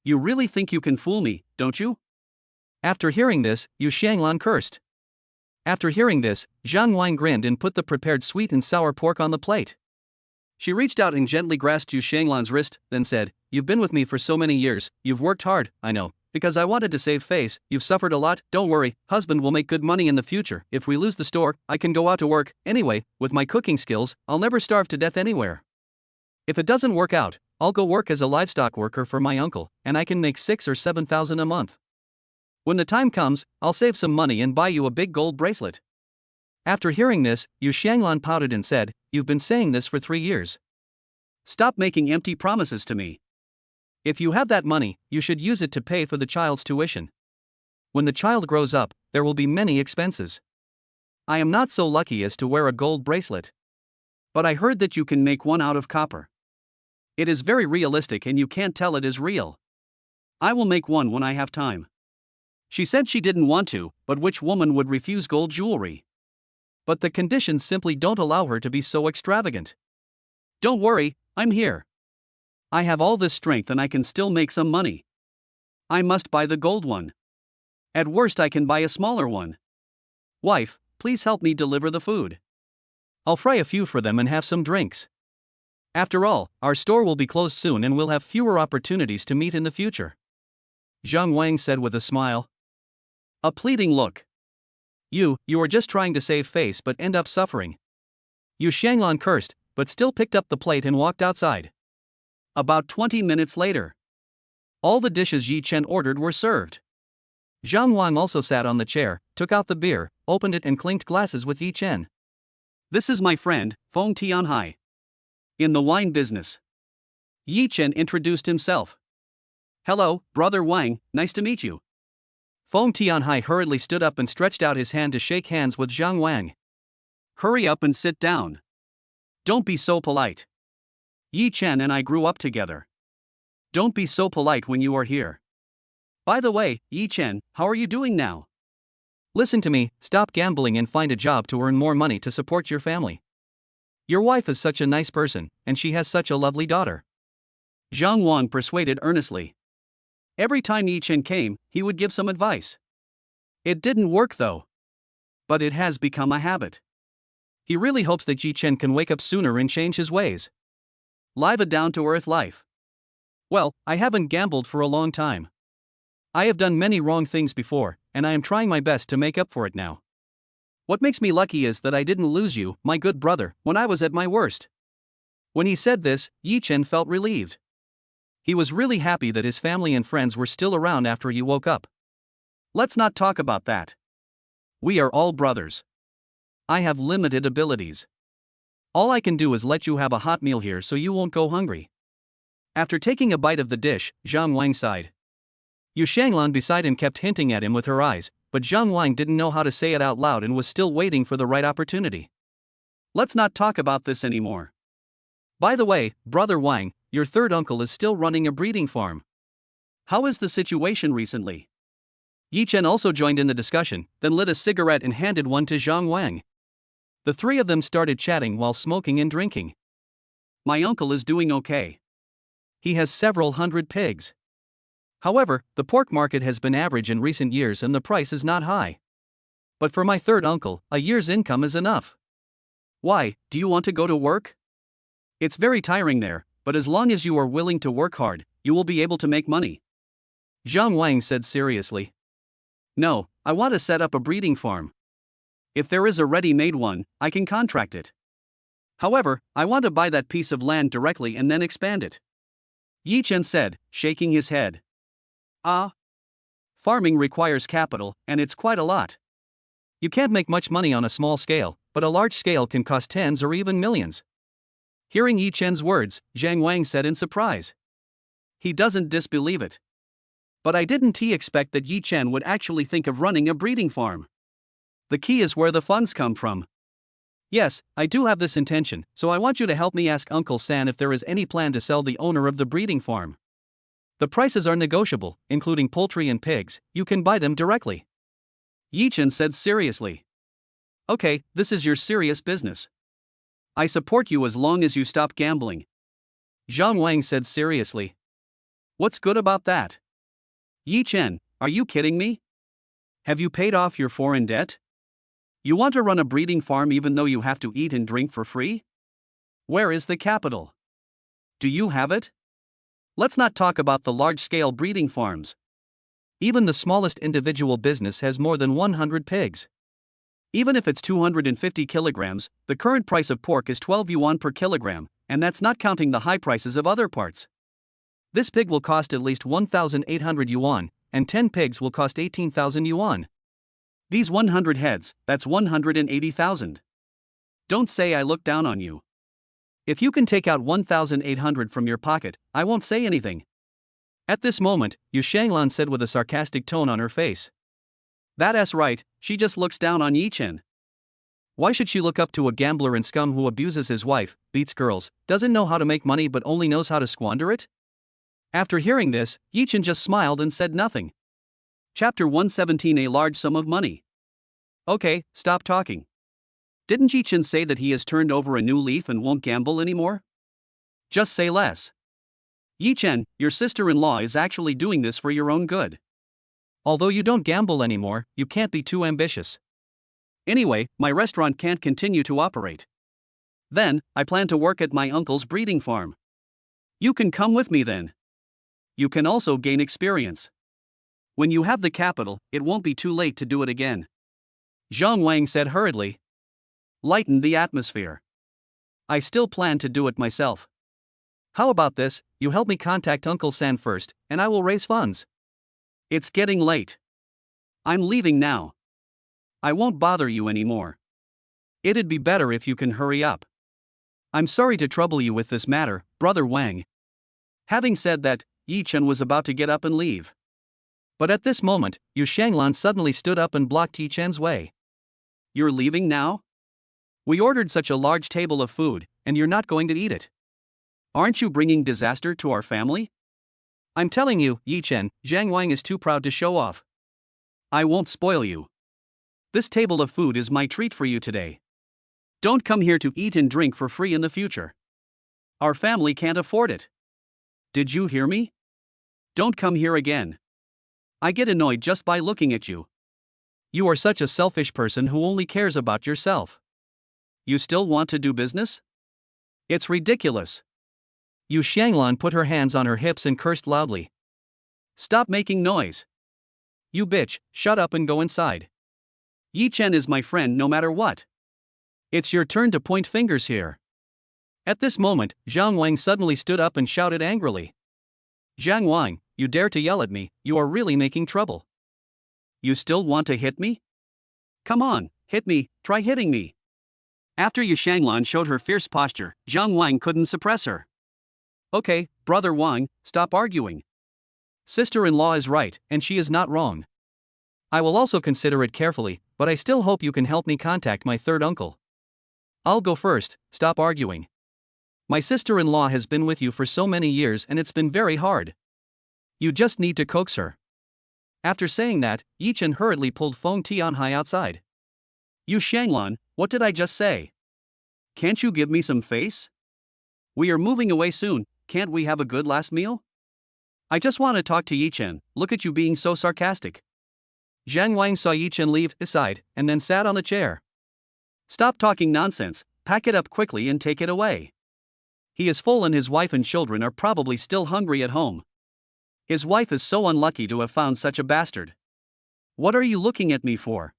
You really think you can fool me, don't you? After hearing this, Yu Shanglan cursed. After hearing this, Zhang Wang grinned and put the prepared sweet and sour pork on the plate. She reached out and gently grasped Yu Shanglan's wrist, then said, you've been with me for so many years, you've worked hard, I know. Because I wanted to save face, you've suffered a lot, don't worry, husband will make good money in the future. If we lose the store, I can go out to work. Anyway, with my cooking skills, I'll never starve to death anywhere. If it doesn't work out, I'll go work as a livestock worker for my uncle, and I can make 6,000 or 7,000 a month. When the time comes, I'll save some money and buy you a big gold bracelet. After hearing this, Yu Shanglan pouted and said, you've been saying this for 3 years. Stop making empty promises to me. If you have that money, you should use it to pay for the child's tuition. When the child grows up, there will be many expenses. I am not so lucky as to wear a gold bracelet. But I heard that you can make one out of copper. It is very realistic and you can't tell it is real. I will make one when I have time. She said she didn't want to, but which woman would refuse gold jewelry? But the conditions simply don't allow her to be so extravagant. Don't worry, I'm here. I have all this strength and I can still make some money. I must buy the gold one. At worst, I can buy a smaller one. Wife, please help me deliver the food. I'll fry a few for them and have some drinks. After all, our store will be closed soon and we'll have fewer opportunities to meet in the future. Zhang Wang said with a smile. A pleading look. You are just trying to save face but end up suffering. Yu Shanglan cursed, but still picked up the plate and walked outside. About 20 minutes later, all the dishes Yi Chen ordered were served. Zhang Wang also sat on the chair, took out the beer, opened it and clinked glasses with Yi Chen. This is my friend, Feng Tianhai. In the wine business. Yi Chen introduced himself. Hello, Brother Wang, nice to meet you. Feng Tianhai hurriedly stood up and stretched out his hand to shake hands with Zhang Wang. Hurry up and sit down. Don't be so polite. Yi Chen and I grew up together. Don't be so polite when you are here. By the way, Yi Chen, how are you doing now? Listen to me, stop gambling and find a job to earn more money to support your family. Your wife is such a nice person, and she has such a lovely daughter. Zhang Wang persuaded earnestly. Every time Yi Chen came, he would give some advice. It didn't work though. But it has become a habit. He really hopes that Yi Chen can wake up sooner and change his ways. Live a down-to-earth life. Well, I haven't gambled for a long time. I have done many wrong things before, and I am trying my best to make up for it now. What makes me lucky is that I didn't lose you, my good brother, when I was at my worst. When he said this, Yi Chen felt relieved. He was really happy that his family and friends were still around after he woke up. Let's not talk about that. We are all brothers. I have limited abilities. All I can do is let you have a hot meal here so you won't go hungry. After taking a bite of the dish, Zhang Wang sighed. Yu Shanglan beside him kept hinting at him with her eyes, but Zhang Wang didn't know how to say it out loud and was still waiting for the right opportunity. Let's not talk about this anymore. By the way, Brother Wang, your third uncle is still running a breeding farm. How is the situation recently? Yi Chen also joined in the discussion, then lit a cigarette and handed one to Zhang Wang. The three of them started chatting while smoking and drinking. My uncle is doing okay. He has several hundred pigs. However, the pork market has been average in recent years and the price is not high. But for my third uncle, a year's income is enough. Why, do you want to go to work? It's very tiring there, but as long as you are willing to work hard, you will be able to make money. Zhang Wang said seriously. No, I want to set up a breeding farm. If there is a ready-made one, I can contract it. However, I want to buy that piece of land directly and then expand it. Yi Chen said, shaking his head. Farming requires capital, and it's quite a lot. You can't make much money on a small scale, but a large scale can cost tens or even millions. Hearing Yi Chen's words, Zhang Wang said in surprise. He doesn't disbelieve it. But I didn't expect that Yi Chen would actually think of running a breeding farm. The key is where the funds come from. Yes, I do have this intention, so I want you to help me ask Uncle San if there is any plan to sell the owner of the breeding farm. The prices are negotiable, including poultry and pigs, you can buy them directly. Yi Chen said seriously. Okay, this is your serious business. I support you as long as you stop gambling. Zhang Wang said seriously. What's good about that? Yi Chen, are you kidding me? Have you paid off your foreign debt? You want to run a breeding farm even though you have to eat and drink for free? Where is the capital? Do you have it? Let's not talk about the large-scale breeding farms. Even the smallest individual business has more than 100 pigs. Even if it's 250 kilograms, the current price of pork is 12 yuan per kilogram, and that's not counting the high prices of other parts. This pig will cost at least 1,800 yuan, and 10 pigs will cost 18,000 yuan. These 100 heads, that's 180,000. Don't say I look down on you. If you can take out 1,800 from your pocket, I won't say anything. At this moment, Yu Shanglan said with a sarcastic tone on her face. That's right, she just looks down on Yi Chen. Why should she look up to a gambler and scum who abuses his wife, beats girls, doesn't know how to make money but only knows how to squander it? After hearing this, Yi Chen just smiled and said nothing. Chapter 117, A large sum of money. Okay, stop talking. Didn't Yi Chen say that he has turned over a new leaf and won't gamble anymore? Just say less. Yi Chen, your sister-in-law is actually doing this for your own good. Although you don't gamble anymore, you can't be too ambitious. Anyway, my restaurant can't continue to operate. Then, I plan to work at my uncle's breeding farm. You can come with me then. You can also gain experience. When you have the capital, it won't be too late to do it again. Zhang Wang said hurriedly. Lighten the atmosphere. I still plan to do it myself. How about this, you help me contact Uncle San first, and I will raise funds. It's getting late. I'm leaving now. I won't bother you anymore. It'd be better if you can hurry up. I'm sorry to trouble you with this matter, Brother Wang. Having said that, Yi Chen was about to get up and leave. But at this moment, Yu Shanglan suddenly stood up and blocked Yi Chen's way. You're leaving now? We ordered such a large table of food, and you're not going to eat it. Aren't you bringing disaster to our family? I'm telling you, Yi Chen, Zhang Wang is too proud to show off. I won't spoil you. This table of food is my treat for you today. Don't come here to eat and drink for free in the future. Our family can't afford it. Did you hear me? Don't come here again. I get annoyed just by looking at you. You are such a selfish person who only cares about yourself. You still want to do business? It's ridiculous. Yu Shanglan put her hands on her hips and cursed loudly. Stop making noise. You bitch, shut up and go inside. Yi Chen is my friend no matter what. It's your turn to point fingers here. At this moment, Zhang Wang suddenly stood up and shouted angrily. Zhang Wang, you dare to yell at me, you are really making trouble. You still want to hit me? Come on, hit me, try hitting me. After Yu Shanglan showed her fierce posture, Zhang Wang couldn't suppress her. Okay, Brother Wang, stop arguing. Sister-in-law is right, and she is not wrong. I will also consider it carefully, but I still hope you can help me contact my third uncle. I'll go first, stop arguing. My sister-in-law has been with you for so many years and it's been very hard. You just need to coax her. After saying that, Yi Chen hurriedly pulled Feng Tianhai outside. Yu Shanglan, what did I just say? Can't you give me some face? We are moving away soon, can't we have a good last meal? I just want to talk to Yi Chen, look at you being so sarcastic. Zhang Wang saw Yi Chen leave his side and then sat on the chair. Stop talking nonsense, pack it up quickly and take it away. He is full and his wife and children are probably still hungry at home. His wife is so unlucky to have found such a bastard. What are you looking at me for?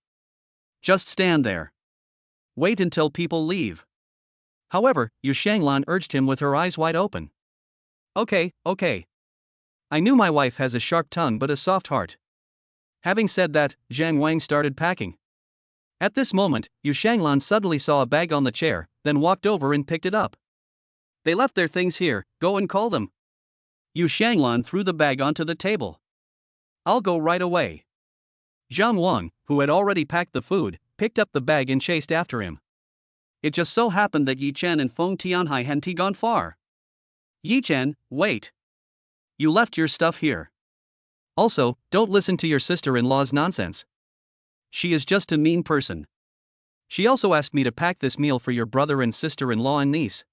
Just stand there. Wait until people leave. However, Yu Shanglan urged him with her eyes wide open. Okay. I knew my wife has a sharp tongue but a soft heart. Having said that, Zhang Wang started packing. At this moment, Yu Shanglan suddenly saw a bag on the chair, then walked over and picked it up. They left their things here, go and call them. Yu Shanglan threw the bag onto the table. I'll go right away. Zhang Wang, who had already packed the food, picked up the bag and chased after him. It just so happened that Yi Chen and Feng Tianhai hadn't gone far. Yi Chen, wait. You left your stuff here. Also, don't listen to your sister-in-law's nonsense. She is just a mean person. She also asked me to pack this meal for your brother and sister-in-law and niece.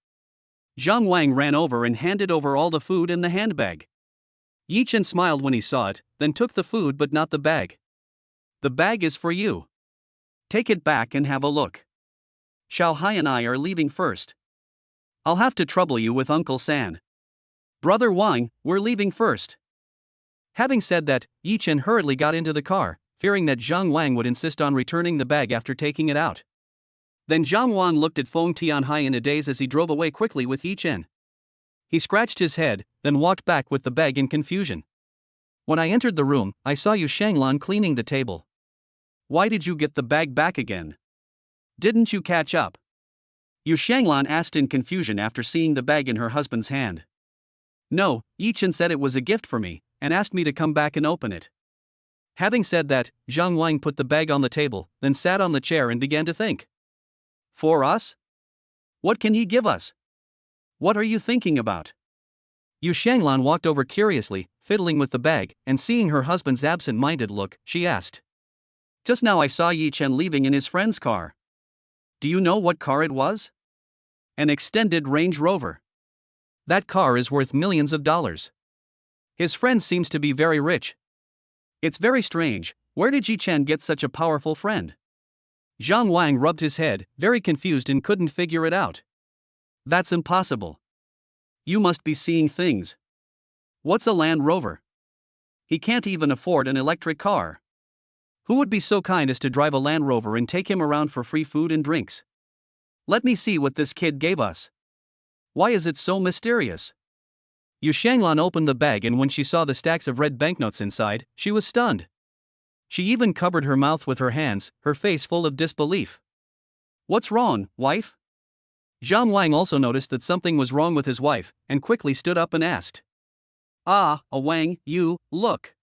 Zhang Wang ran over and handed over all the food in the handbag. Yi Chen smiled when he saw it, then took the food but not the bag. The bag is for you. Take it back and have a look. Xiao Hai and I are leaving first. I'll have to trouble you with Uncle San. Brother Wang, we're leaving first. Having said that, Yi Chen hurriedly got into the car, fearing that Zhang Wang would insist on returning the bag after taking it out. Then Zhang Wang looked at Feng Tianhai in a daze as he drove away quickly with Yi Chen. He scratched his head, then walked back with the bag in confusion. When I entered the room, I saw Yu Shanglan cleaning the table. Why did you get the bag back again? Didn't you catch up? Yu Shanglan asked in confusion after seeing the bag in her husband's hand. No, Yi Chen said it was a gift for me, and asked me to come back and open it. Having said that, Zhang Wang put the bag on the table, then sat on the chair and began to think. For us? What can he give us? What are you thinking about? Yu Shanglan walked over curiously, fiddling with the bag, and seeing her husband's absent-minded look, she asked. Just now I saw Yi Chen leaving in his friend's car. Do you know what car it was? An extended Range Rover. That car is worth millions of dollars. His friend seems to be very rich. It's very strange, where did Yi Chen get such a powerful friend? Zhang Wang rubbed his head, very confused and couldn't figure it out. That's impossible. You must be seeing things. What's a Land Rover? He can't even afford an electric car. Who would be so kind as to drive a Land Rover and take him around for free food and drinks? Let me see what this kid gave us. Why is it so mysterious? Yu Shanglan opened the bag, and when she saw the stacks of red banknotes inside, she was stunned. She even covered her mouth with her hands, her face full of disbelief. What's wrong, wife? Zhang Wang also noticed that something was wrong with his wife, and quickly stood up and asked. Ah, Wang, you, look.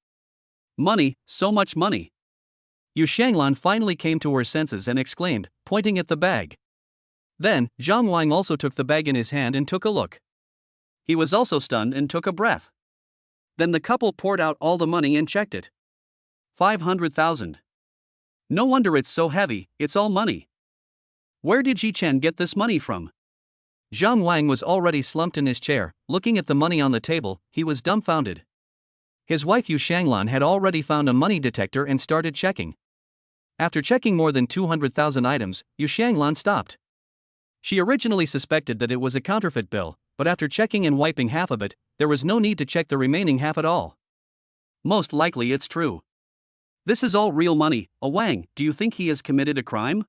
Money, so much money. Yu Shanglan finally came to her senses and exclaimed, pointing at the bag. Then, Zhang Wang also took the bag in his hand and took a look. He was also stunned and took a breath. Then the couple poured out all the money and checked it. 500,000. No wonder it's so heavy, it's all money. Where did Yi Chen get this money from? Zhang Wang was already slumped in his chair, looking at the money on the table. He was dumbfounded. His wife Yu Shanglan had already found a money detector and started checking. After checking more than 200,000 items, Yu Shanglan stopped. She originally suspected that it was a counterfeit bill, but after checking and wiping half of it, there was no need to check the remaining half at all. Most likely it's true. This is all real money. Wang, do you think he has committed a crime?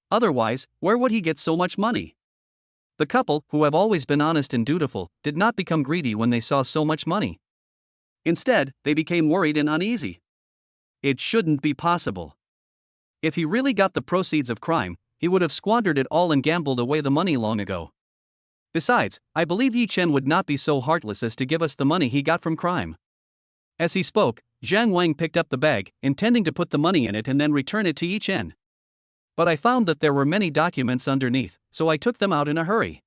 Otherwise, where would he get so much money? The couple, who have always been honest and dutiful, did not become greedy when they saw so much money. Instead, they became worried and uneasy. It shouldn't be possible. If he really got the proceeds of crime, he would have squandered it all and gambled away the money long ago. Besides, I believe Yi Chen would not be so heartless as to give us the money he got from crime. As he spoke, Zhang Wang picked up the bag, intending to put the money in it and then return it to Yi Chen. But I found that there were many documents underneath, so I took them out in a hurry.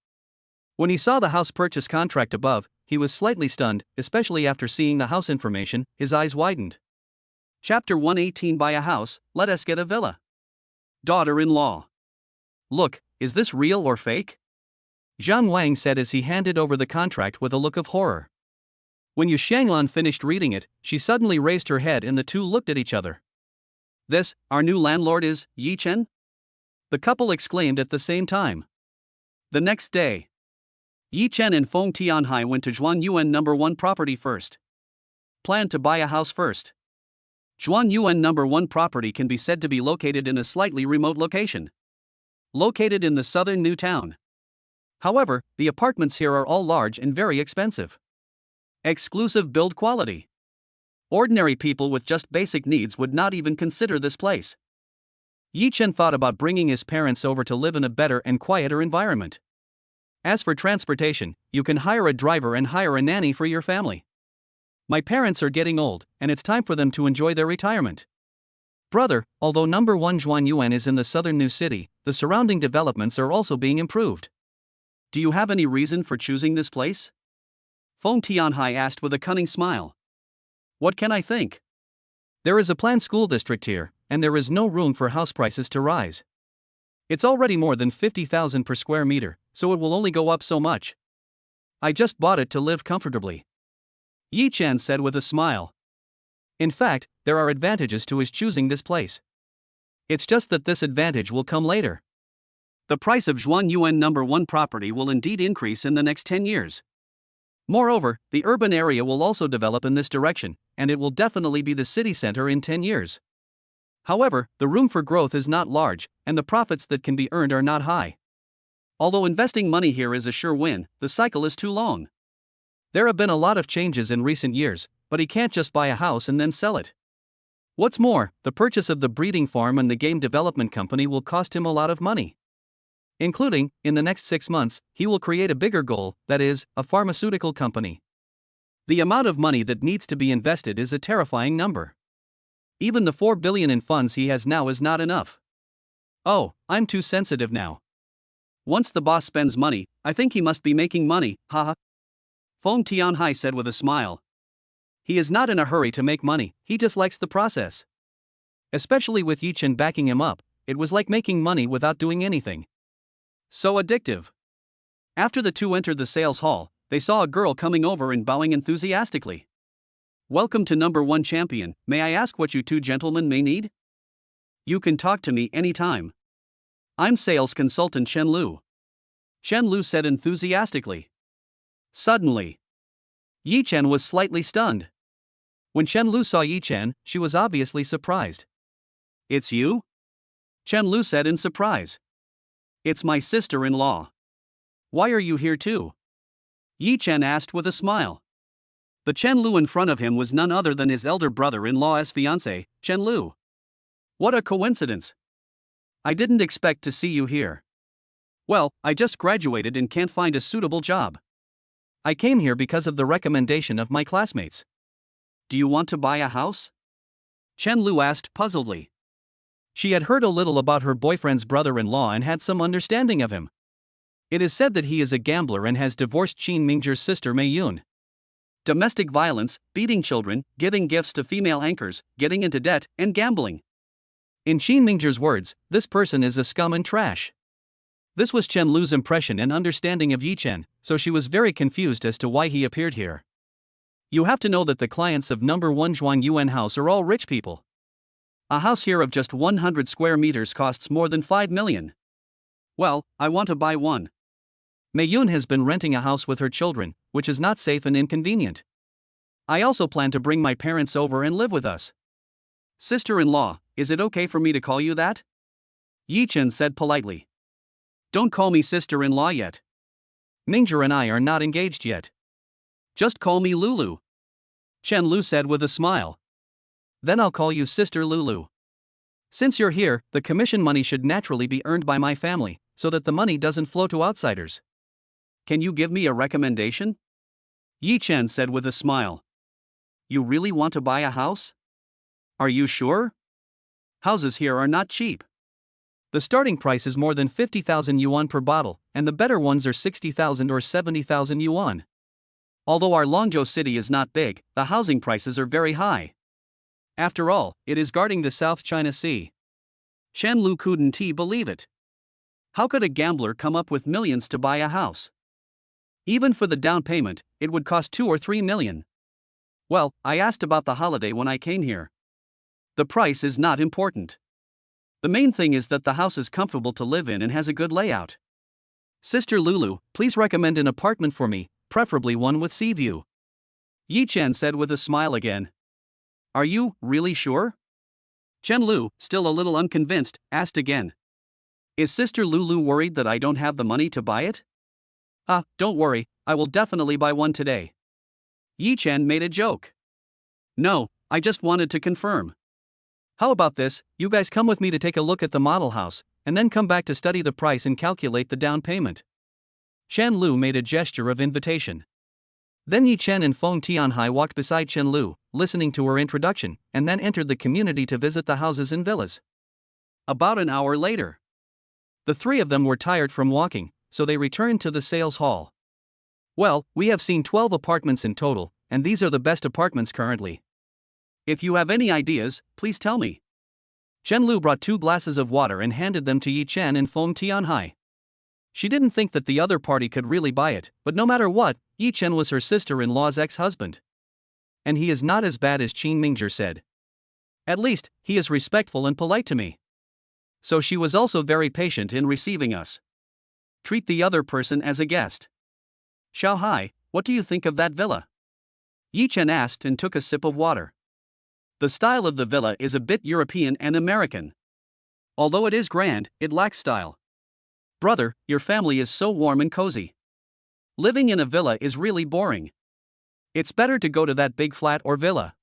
When he saw the house purchase contract above, he was slightly stunned, especially after seeing the house information. His eyes widened. Chapter 118. Buy a house, let us get a villa. Daughter-in-law. Look, is this real or fake? Zhang Wang said as he handed over the contract with a look of horror. When Yu Shanglan finished reading it, she suddenly raised her head and the two looked at each other. This, our new landlord is, Yi Chen? The couple exclaimed at the same time. The next day, Yi Chen and Feng Tianhai went to Zhuanyuan No. 1 property first. Planned to buy a house first. Zhuanyuan No. 1 property can be said to be located in a slightly remote location. Located in the southern new town. However, the apartments here are all large and very expensive. Exclusive build quality. Ordinary people with just basic needs would not even consider this place. Yi Chen thought about bringing his parents over to live in a better and quieter environment. As for transportation, you can hire a driver and hire a nanny for your family. My parents are getting old, and it's time for them to enjoy their retirement. Brother, although No. 1 Zhuanyuan is in the southern new city, the surrounding developments are also being improved. Do you have any reason for choosing this place? Feng Tianhai asked with a cunning smile. What can I think? There is a planned school district here, and there is no room for house prices to rise. It's already more than 50,000 per square meter, so it will only go up so much. I just bought it to live comfortably. Yi Chen said with a smile. In fact, there are advantages to his choosing this place. It's just that this advantage will come later. The price of Zhuanyuan No. 1 property will indeed increase in the next 10 years. Moreover, the urban area will also develop in this direction, and it will definitely be the city center in 10 years. However, the room for growth is not large, and the profits that can be earned are not high. Although investing money here is a sure win, the cycle is too long. There have been a lot of changes in recent years, but he can't just buy a house and then sell it. What's more, the purchase of the breeding farm and the game development company will cost him a lot of money. Including, in the next 6 months, he will create a bigger goal, that is, a pharmaceutical company. The amount of money that needs to be invested is a terrifying number. Even the 4 billion in funds he has now is not enough. Oh, I'm too sensitive now. Once the boss spends money, I think he must be making money, haha. Feng Tianhai said with a smile. He is not in a hurry to make money, he just likes the process. Especially with Yi Chen backing him up, it was like making money without doing anything. So addictive. After the two entered the sales hall, they saw a girl coming over and bowing enthusiastically. "Welcome to number 1 champion, may I ask what you two gentlemen may need?" "You can talk to me anytime. I'm sales consultant Chen Lu," Chen Lu said enthusiastically. Suddenly, Yi Chen was slightly stunned. When Chen Lu saw Yi Chen, she was obviously surprised. "It's you?" Chen Lu said in surprise. "It's my sister-in-law." "Why are you here too?" Yi Chen asked with a smile. The Chen Lu in front of him was none other than his elder brother-in-law's fiancé, Chen Lu. "What a coincidence. I didn't expect to see you here." "Well, I just graduated and can't find a suitable job. I came here because of the recommendation of my classmates." "Do you want to buy a house?" Chen Lu asked puzzledly. She had heard a little about her boyfriend's brother-in-law and had some understanding of him. It is said that he is a gambler and has divorced Qin Mingzhi's sister Mei Yun. Domestic violence, beating children, giving gifts to female anchors, getting into debt, and gambling. In Qin Mingzhi's words, this person is a scum and trash. This was Chen Lu's impression and understanding of Yi Chen, so she was very confused as to why he appeared here. You have to know that the clients of number 1 Zhuang Yuan house are all rich people. A house here of just 100 square meters costs more than 5 million. Well, I want to buy one. Mei Yun has been renting a house with her children, which is not safe and inconvenient. I also plan to bring my parents over and live with us. Sister-in-law, is it okay for me to call you that? Yi Chen said politely. Don't call me sister-in-law yet. Mingzhi and I are not engaged yet. Just call me Lulu. Chen Lu said with a smile. Then I'll call you Sister Lulu. Since you're here, the commission money should naturally be earned by my family, so that the money doesn't flow to outsiders. Can you give me a recommendation? Yi Chen said with a smile. You really want to buy a house? Are you sure? Houses here are not cheap. The starting price is more than 50,000 yuan per bottle, and the better ones are 60,000 or 70,000 yuan. Although our Longzhou city is not big, the housing prices are very high. After all, it is guarding the South China Sea. Chen Lu couldn't believe it. How could a gambler come up with millions to buy a house? Even for the down payment, it would cost 2 or 3 million. Well, I asked about the holiday when I came here. The price is not important. The main thing is that the house is comfortable to live in and has a good layout. Sister Lulu, please recommend an apartment for me, preferably one with sea view. Yi Chen said with a smile again. Are you really sure? Chen Lu, still a little unconvinced, asked again. Is Sister Lulu worried that I don't have the money to buy it? Don't worry, I will definitely buy one today. Yi Chen made a joke. No, I just wanted to confirm. How about this, you guys come with me to take a look at the model house, and then come back to study the price and calculate the down payment. Chen Lu made a gesture of invitation. Then Yi Chen and Feng Tianhai walked beside Chen Lu, listening to her introduction, and then entered the community to visit the houses and villas. About an hour later, the three of them were tired from walking, so they returned to the sales hall. Well, we have seen 12 apartments in total, and these are the best apartments currently. If you have any ideas, please tell me. Chen Lu brought 2 glasses of water and handed them to Yi Chen and Feng Tianhai. She didn't think that the other party could really buy it, but no matter what, Yi Chen was her sister-in-law's ex-husband. And he is not as bad as Qin Mingzhi said. At least, he is respectful and polite to me. So she was also very patient in receiving us. Treat the other person as a guest. Xiao Hai, what do you think of that villa? Yi Chen asked and took a sip of water. The style of the villa is a bit European and American. Although it is grand, it lacks style. Brother, your family is so warm and cozy. Living in a villa is really boring. It's better to go to that big flat or villa.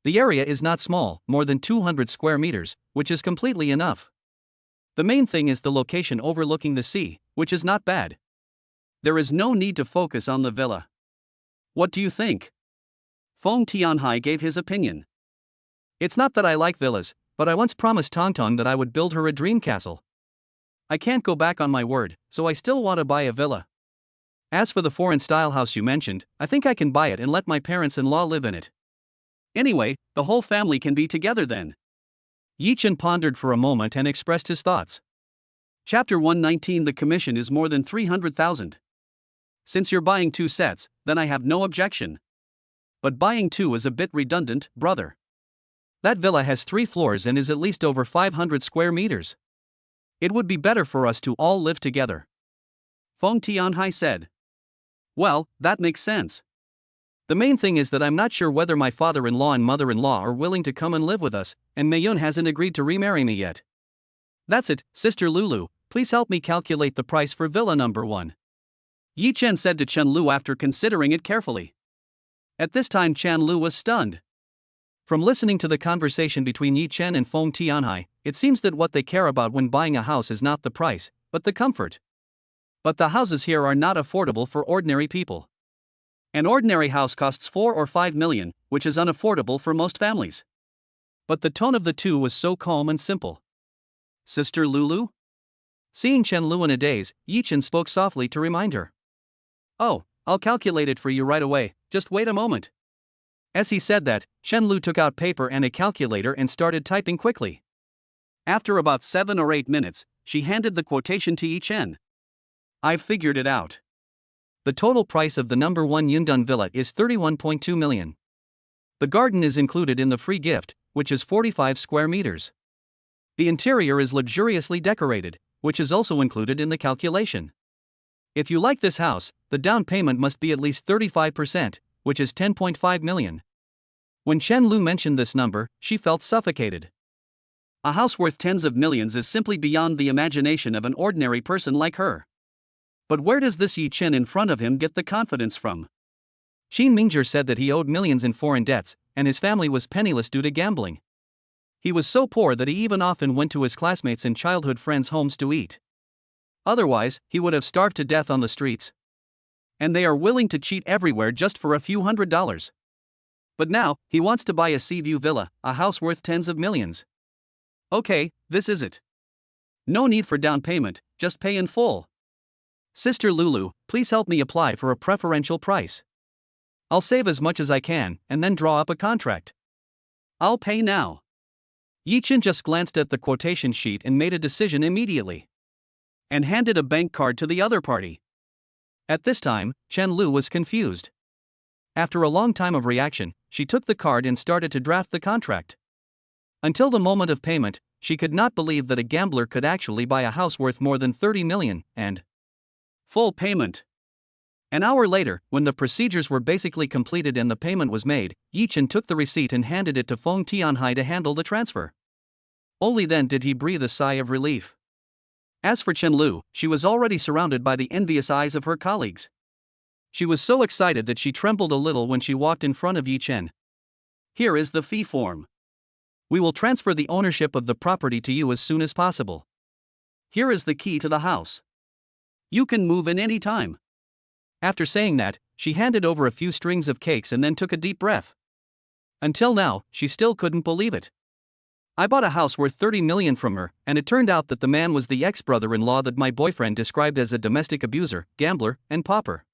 The area is not small, more than 200 square meters, which is completely enough. The main thing is the location overlooking the sea, which is not bad. There is no need to focus on the villa. What do you think? Feng Tianhai gave his opinion. It's not that I like villas, but I once promised Tongtong that I would build her a dream castle. I can't go back on my word, so I still want to buy a villa. As for the foreign-style house you mentioned, I think I can buy it and let my parents-in-law live in it. Anyway, the whole family can be together then. Yi Chen pondered for a moment and expressed his thoughts. Chapter 119 The commission is more than 300,000. Since you're buying 2 sets, then I have no objection. But buying 2 is a bit redundant, brother. That villa has 3 floors and is at least over 500 square meters. It would be better for us to all live together. Feng Tianhai said. Well, that makes sense. The main thing is that I'm not sure whether my father-in-law and mother-in-law are willing to come and live with us, and Meiyun hasn't agreed to remarry me yet. That's it, Sister Lulu, please help me calculate the price for villa number 1. Yi Chen said to Chen Lu after considering it carefully. At this time Chen Lu was stunned. From listening to the conversation between Yi Chen and Feng Tianhai, it seems that what they care about when buying a house is not the price, but the comfort. But the houses here are not affordable for ordinary people. An ordinary house costs 4 or 5 million, which is unaffordable for most families. But the tone of the two was so calm and simple. Sister Lulu? Seeing Chen Lu in a daze, Yi Chen spoke softly to remind her. Oh, I'll calculate it for you right away, just wait a moment. As he said that, Chen Lu took out paper and a calculator and started typing quickly. After about 7 or 8 minutes, she handed the quotation to Yi Chen. I've figured it out. The total price of the number 1 Yundun villa is 31.2 million. The garden is included in the free gift, which is 45 square meters. The interior is luxuriously decorated, which is also included in the calculation. If you like this house, the down payment must be at least 35%, which is 10.5 million. When Chen Lu mentioned this number, she felt suffocated. A house worth tens of millions is simply beyond the imagination of an ordinary person like her. But where does this Yi Chen in front of him get the confidence from? Qin Mingzhi said that he owed millions in foreign debts, and his family was penniless due to gambling. He was so poor that he even often went to his classmates and childhood friends' homes to eat. Otherwise, he would have starved to death on the streets. And they are willing to cheat everywhere just for a few $100s. But now, he wants to buy a Seaview villa, a house worth tens of millions. Okay, this is it. No need for down payment, just pay in full. Sister Lulu, please help me apply for a preferential price. I'll save as much as I can, and then draw up a contract. I'll pay now. Yi Chen just glanced at the quotation sheet and made a decision immediately. And handed a bank card to the other party. At this time, Chen Lu was confused. After a long time of reaction, she took the card and started to draft the contract. Until the moment of payment, she could not believe that a gambler could actually buy a house worth more than 30 million, and full payment. An hour later, when the procedures were basically completed and the payment was made, Yi Chen took the receipt and handed it to Feng Tianhai to handle the transfer. Only then did he breathe a sigh of relief. As for Chen Lu, she was already surrounded by the envious eyes of her colleagues. She was so excited that she trembled a little when she walked in front of Yi Chen. Here is the fee form. We will transfer the ownership of the property to you as soon as possible. Here is the key to the house. You can move in any time. After saying that, she handed over a few strings of cakes and then took a deep breath. Until now, she still couldn't believe it. I bought a house worth 30 million from her, and it turned out that the man was the ex-brother-in-law that my boyfriend described as a domestic abuser, gambler, and pauper.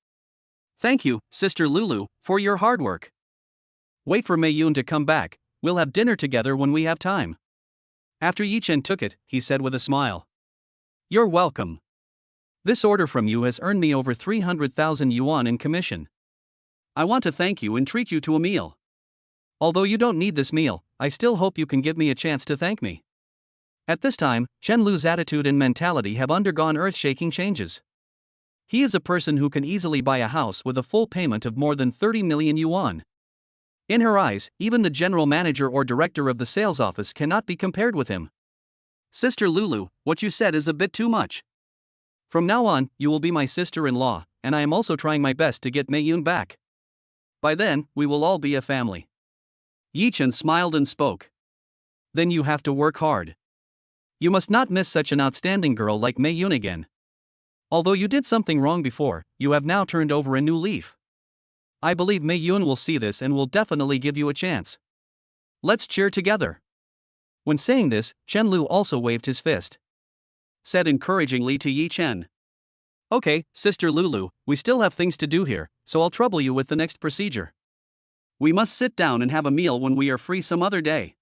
Thank you, Sister Lulu, for your hard work. Wait for Meiyun to come back, we'll have dinner together when we have time. After Yi Chen took it, he said with a smile. You're welcome. This order from you has earned me over 300,000 yuan in commission. I want to thank you and treat you to a meal. Although you don't need this meal, I still hope you can give me a chance to thank me. At this time, Chen Lu's attitude and mentality have undergone earth-shaking changes. He is a person who can easily buy a house with a full payment of more than 30 million yuan. In her eyes, even the general manager or director of the sales office cannot be compared with him. Sister Lulu, what you said is a bit too much. From now on, you will be my sister-in-law, and I am also trying my best to get Meiyun back. By then, we will all be a family. Yi Chen smiled and spoke. Then you have to work hard. You must not miss such an outstanding girl like Meiyun again. Although you did something wrong before, you have now turned over a new leaf. I believe Meiyun will see this and will definitely give you a chance. Let's cheer together. When saying this, Chen Lu also waved his fist. Said encouragingly to Yi Chen. Okay, Sister Lulu, we still have things to do here, so I'll trouble you with the next procedure. We must sit down and have a meal when we are free some other day.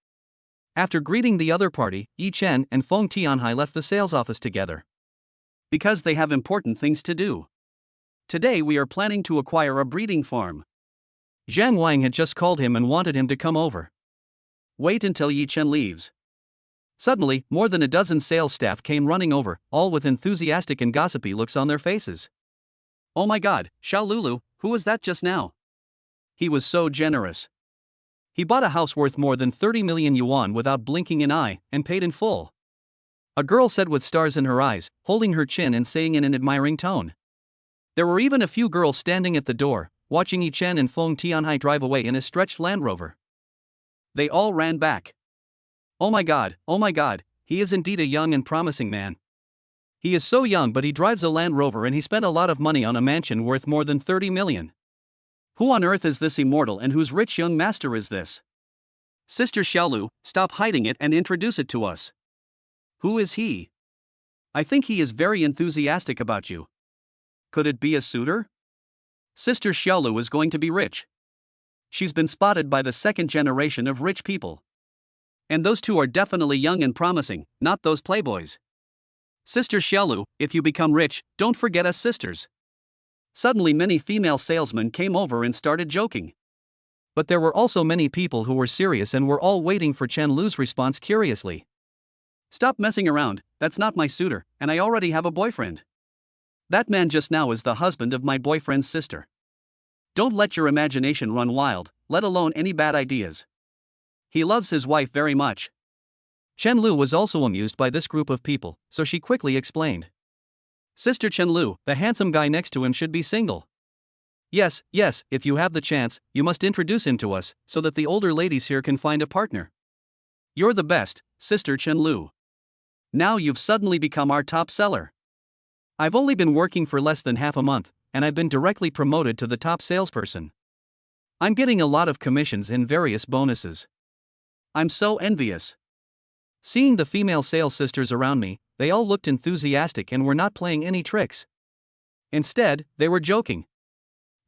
After greeting the other party, Yi Chen and Feng Tianhai left the sales office together. Because they have important things to do. Today we are planning to acquire a breeding farm. Zhang Wang had just called him and wanted him to come over. Wait until Yi Chen leaves. Suddenly, more than a dozen sales staff came running over, all with enthusiastic and gossipy looks on their faces. Oh my god, Xiao Lulu, who was that just now? He was so generous. He bought a house worth more than 30 million yuan without blinking an eye, and paid in full. A girl said with stars in her eyes, holding her chin and saying in an admiring tone. There were even a few girls standing at the door, watching Yi Chen and Feng Tianhai drive away in a stretched Land Rover. They all ran back. Oh my god, he is indeed a young and promising man. He is so young, but he drives a Land Rover and he spent a lot of money on a mansion worth more than 30 million. Who on earth is this immortal and whose rich young master is this? Sister Xiaolu, stop hiding it and introduce it to us. Who is he? I think he is very enthusiastic about you. Could it be a suitor? Sister Xiaolu is going to be rich. She's been spotted by the second generation of rich people. And those two are definitely young and promising, not those playboys. Sister Xiaolu, if you become rich, don't forget us sisters. Suddenly many female salesmen came over and started joking. But there were also many people who were serious and were all waiting for Chen Lu's response curiously. Stop messing around, that's not my suitor, and I already have a boyfriend. That man just now is the husband of my boyfriend's sister. Don't let your imagination run wild, let alone any bad ideas. He loves his wife very much. Chen Lu was also amused by this group of people, so she quickly explained. Sister Chen Lu, the handsome guy next to him should be single. Yes, if you have the chance, you must introduce him to us, so that the older ladies here can find a partner. You're the best, Sister Chen Lu. Now you've suddenly become our top seller. I've only been working for less than half a month, and I've been directly promoted to the top salesperson. I'm getting a lot of commissions and various bonuses. I'm so envious. Seeing the female sales sisters around me, they all looked enthusiastic and were not playing any tricks. Instead, they were joking.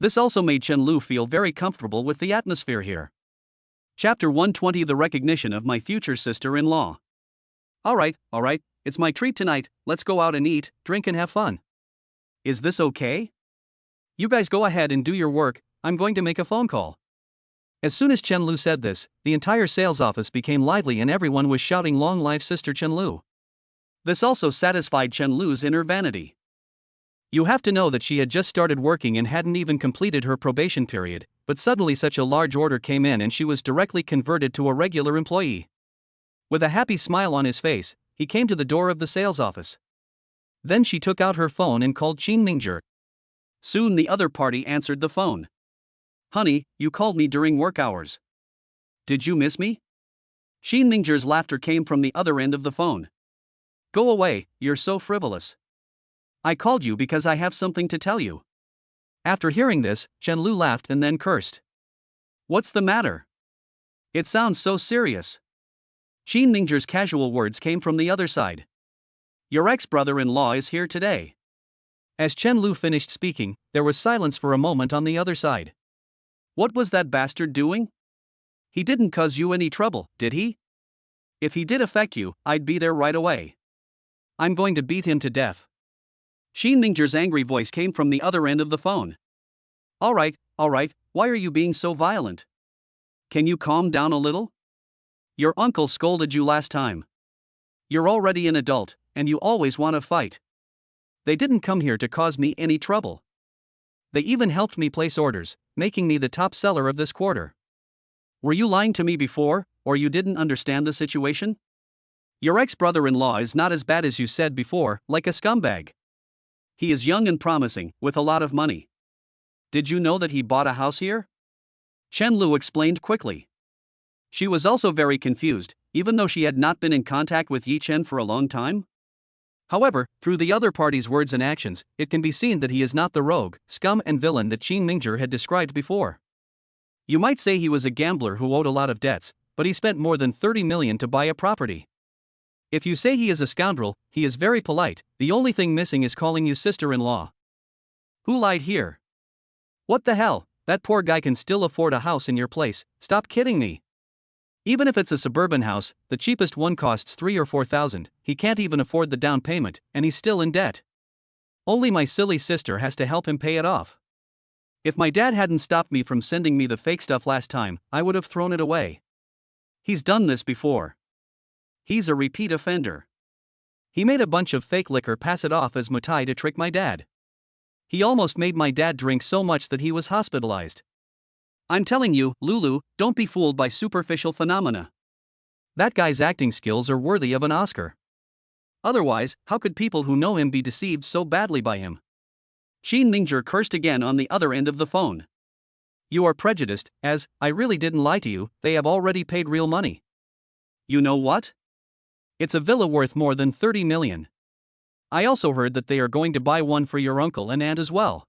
This also made Chen Lu feel very comfortable with the atmosphere here. Chapter 120, The Recognition of My Future Sister-in-Law. Alright, it's my treat tonight, let's go out and eat, drink and have fun. Is this okay? You guys go ahead and do your work, I'm going to make a phone call. As soon as Chen Lu said this, the entire sales office became lively and everyone was shouting long live Sister Chen Lu. This also satisfied Chen Lu's inner vanity. You have to know that she had just started working and hadn't even completed her probation period, but suddenly such a large order came in and she was directly converted to a regular employee. With a happy smile on his face, he came to the door of the sales office. Then she took out her phone and called Qin Mingzhi. Soon the other party answered the phone. Honey, you called me during work hours. Did you miss me? Qin Mingzhi's laughter came from the other end of the phone. Go away, you're so frivolous. I called you because I have something to tell you. After hearing this, Chen Lu laughed and then cursed. What's the matter? It sounds so serious. Qin Mingzhi's casual words came from the other side. Your ex-brother-in-law is here today. As Chen Lu finished speaking, there was silence for a moment on the other side. What was that bastard doing? He didn't cause you any trouble, did he? If he did affect you, I'd be there right away. I'm going to beat him to death. Qin Mingzhi's angry voice came from the other end of the phone. Alright, why are you being so violent? Can you calm down a little? Your uncle scolded you last time. You're already an adult, and you always want to fight. They didn't come here to cause me any trouble. They even helped me place orders, making me the top seller of this quarter. Were you lying to me before, or you didn't understand the situation? Your ex-brother-in-law is not as bad as you said before, like a scumbag. He is young and promising, with a lot of money. Did you know that he bought a house here? Chen Lu explained quickly. She was also very confused, even though she had not been in contact with Yi Chen for a long time. However, through the other party's words and actions, it can be seen that he is not the rogue, scum and villain that Qin Mingzhi had described before. You might say he was a gambler who owed a lot of debts, but he spent more than 30 million to buy a property. If you say he is a scoundrel, he is very polite, the only thing missing is calling you sister-in-law. Who lied here? What the hell, that poor guy can still afford a house in your place, stop kidding me. Even if it's a suburban house, the cheapest one costs 3,000 or 4,000, he can't even afford the down payment, and he's still in debt. Only my silly sister has to help him pay it off. If my dad hadn't stopped me from sending me the fake stuff last time, I would have thrown it away. He's done this before. He's a repeat offender. He made a bunch of fake liquor, pass it off as mutai to trick my dad. He almost made my dad drink so much that he was hospitalized. I'm telling you, Lulu, don't be fooled by superficial phenomena. That guy's acting skills are worthy of an Oscar. Otherwise, how could people who know him be deceived so badly by him? Shin Mingjer cursed again on the other end of the phone. You are prejudiced, as, I really didn't lie to you, they have already paid real money. You know what? It's a villa worth more than 30 million. I also heard that they are going to buy one for your uncle and aunt as well.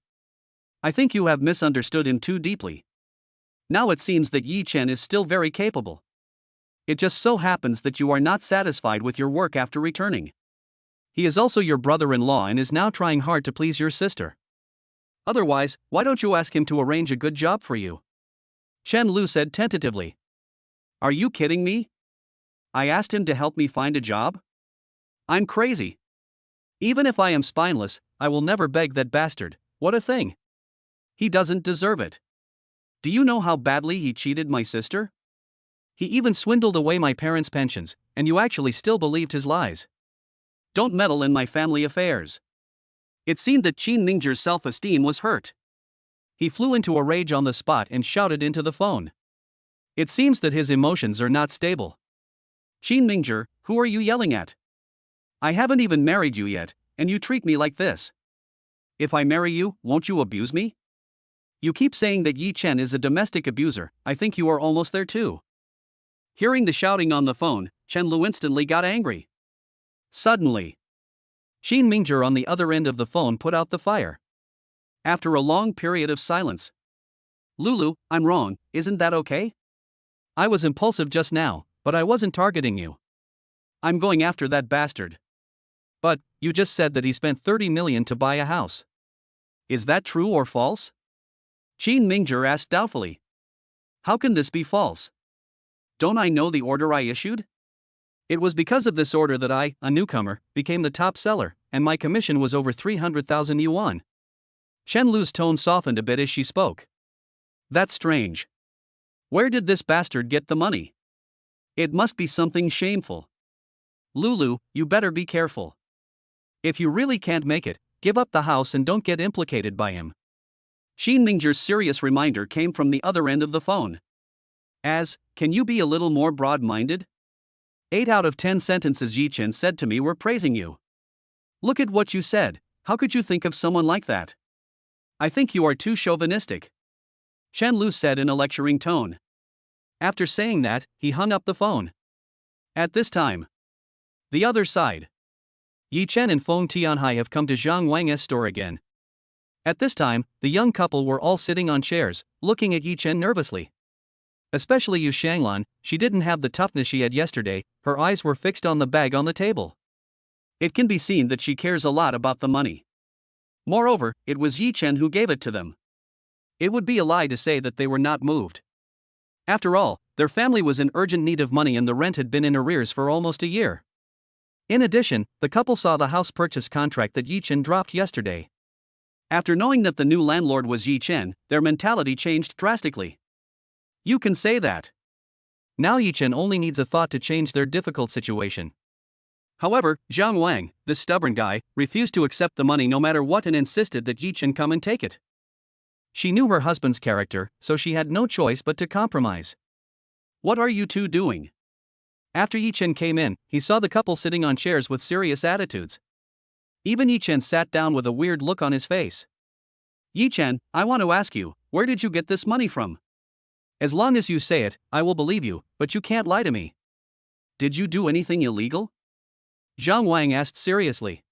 I think you have misunderstood him too deeply. Now it seems that Yi Chen is still very capable. It just so happens that you are not satisfied with your work after returning. He is also your brother-in-law and is now trying hard to please your sister. Otherwise, why don't you ask him to arrange a good job for you? Chen Lu said tentatively. Are you kidding me? I asked him to help me find a job? I'm crazy. Even if I am spineless, I will never beg that bastard. What a thing. He doesn't deserve it. Do you know how badly he cheated my sister? He even swindled away my parents' pensions, and you actually still believed his lies. Don't meddle in my family affairs. It seemed that Shin Mingjer's self-esteem was hurt. He flew into a rage on the spot and shouted into the phone. It seems that his emotions are not stable. Shin Mingjer, who are you yelling at? I haven't even married you yet, and you treat me like this. If I marry you, won't you abuse me? You keep saying that Yi Chen is a domestic abuser. I think you are almost there too. Hearing the shouting on the phone, Chen Lu instantly got angry. Suddenly, Shin Mingjer on the other end of the phone put out the fire. After a long period of silence. Lulu, I'm wrong, isn't that okay? I was impulsive just now, but I wasn't targeting you. I'm going after that bastard. But, you just said that he spent 30 million to buy a house. Is that true or false? Shin Mingjer asked doubtfully. How can this be false? Don't I know the order I issued? It was because of this order that I, a newcomer, became the top seller, and my commission was over 300,000 yuan. Chen Lu's tone softened a bit as she spoke. That's strange. Where did this bastard get the money? It must be something shameful. Lulu, you better be careful. If you really can't make it, give up the house and don't get implicated by him. Shin Mingjer's serious reminder came from the other end of the phone. Can you be a little more broad-minded? 8 out of 10 sentences Yi Chen said to me were praising you. Look at what you said, how could you think of someone like that? I think you are too chauvinistic. Chen Lu said in a lecturing tone. After saying that, he hung up the phone. At this time, the other side. Yi Chen and Feng Tianhai have come to Zhang Wang's store again. At this time, the young couple were all sitting on chairs, looking at Yi Chen nervously. Especially Yu Shanglan, she didn't have the toughness she had yesterday, her eyes were fixed on the bag on the table. It can be seen that she cares a lot about the money. Moreover, it was Yi Chen who gave it to them. It would be a lie to say that they were not moved. After all, their family was in urgent need of money and the rent had been in arrears for almost a year. In addition, the couple saw the house purchase contract that Yi Chen dropped yesterday. After knowing that the new landlord was Yi Chen, their mentality changed drastically. You can say that. Now Yi Chen only needs a thought to change their difficult situation. However, Zhang Wang, this stubborn guy, refused to accept the money no matter what and insisted that Yi Chen come and take it. She knew her husband's character, so she had no choice but to compromise. What are you two doing? After Yi Chen came in, he saw the couple sitting on chairs with serious attitudes. Even Yi Chen sat down with a weird look on his face. Yi Chen, I want to ask you, where did you get this money from? As long as you say it, I will believe you, but you can't lie to me. Did you do anything illegal? Zhang Wang asked seriously.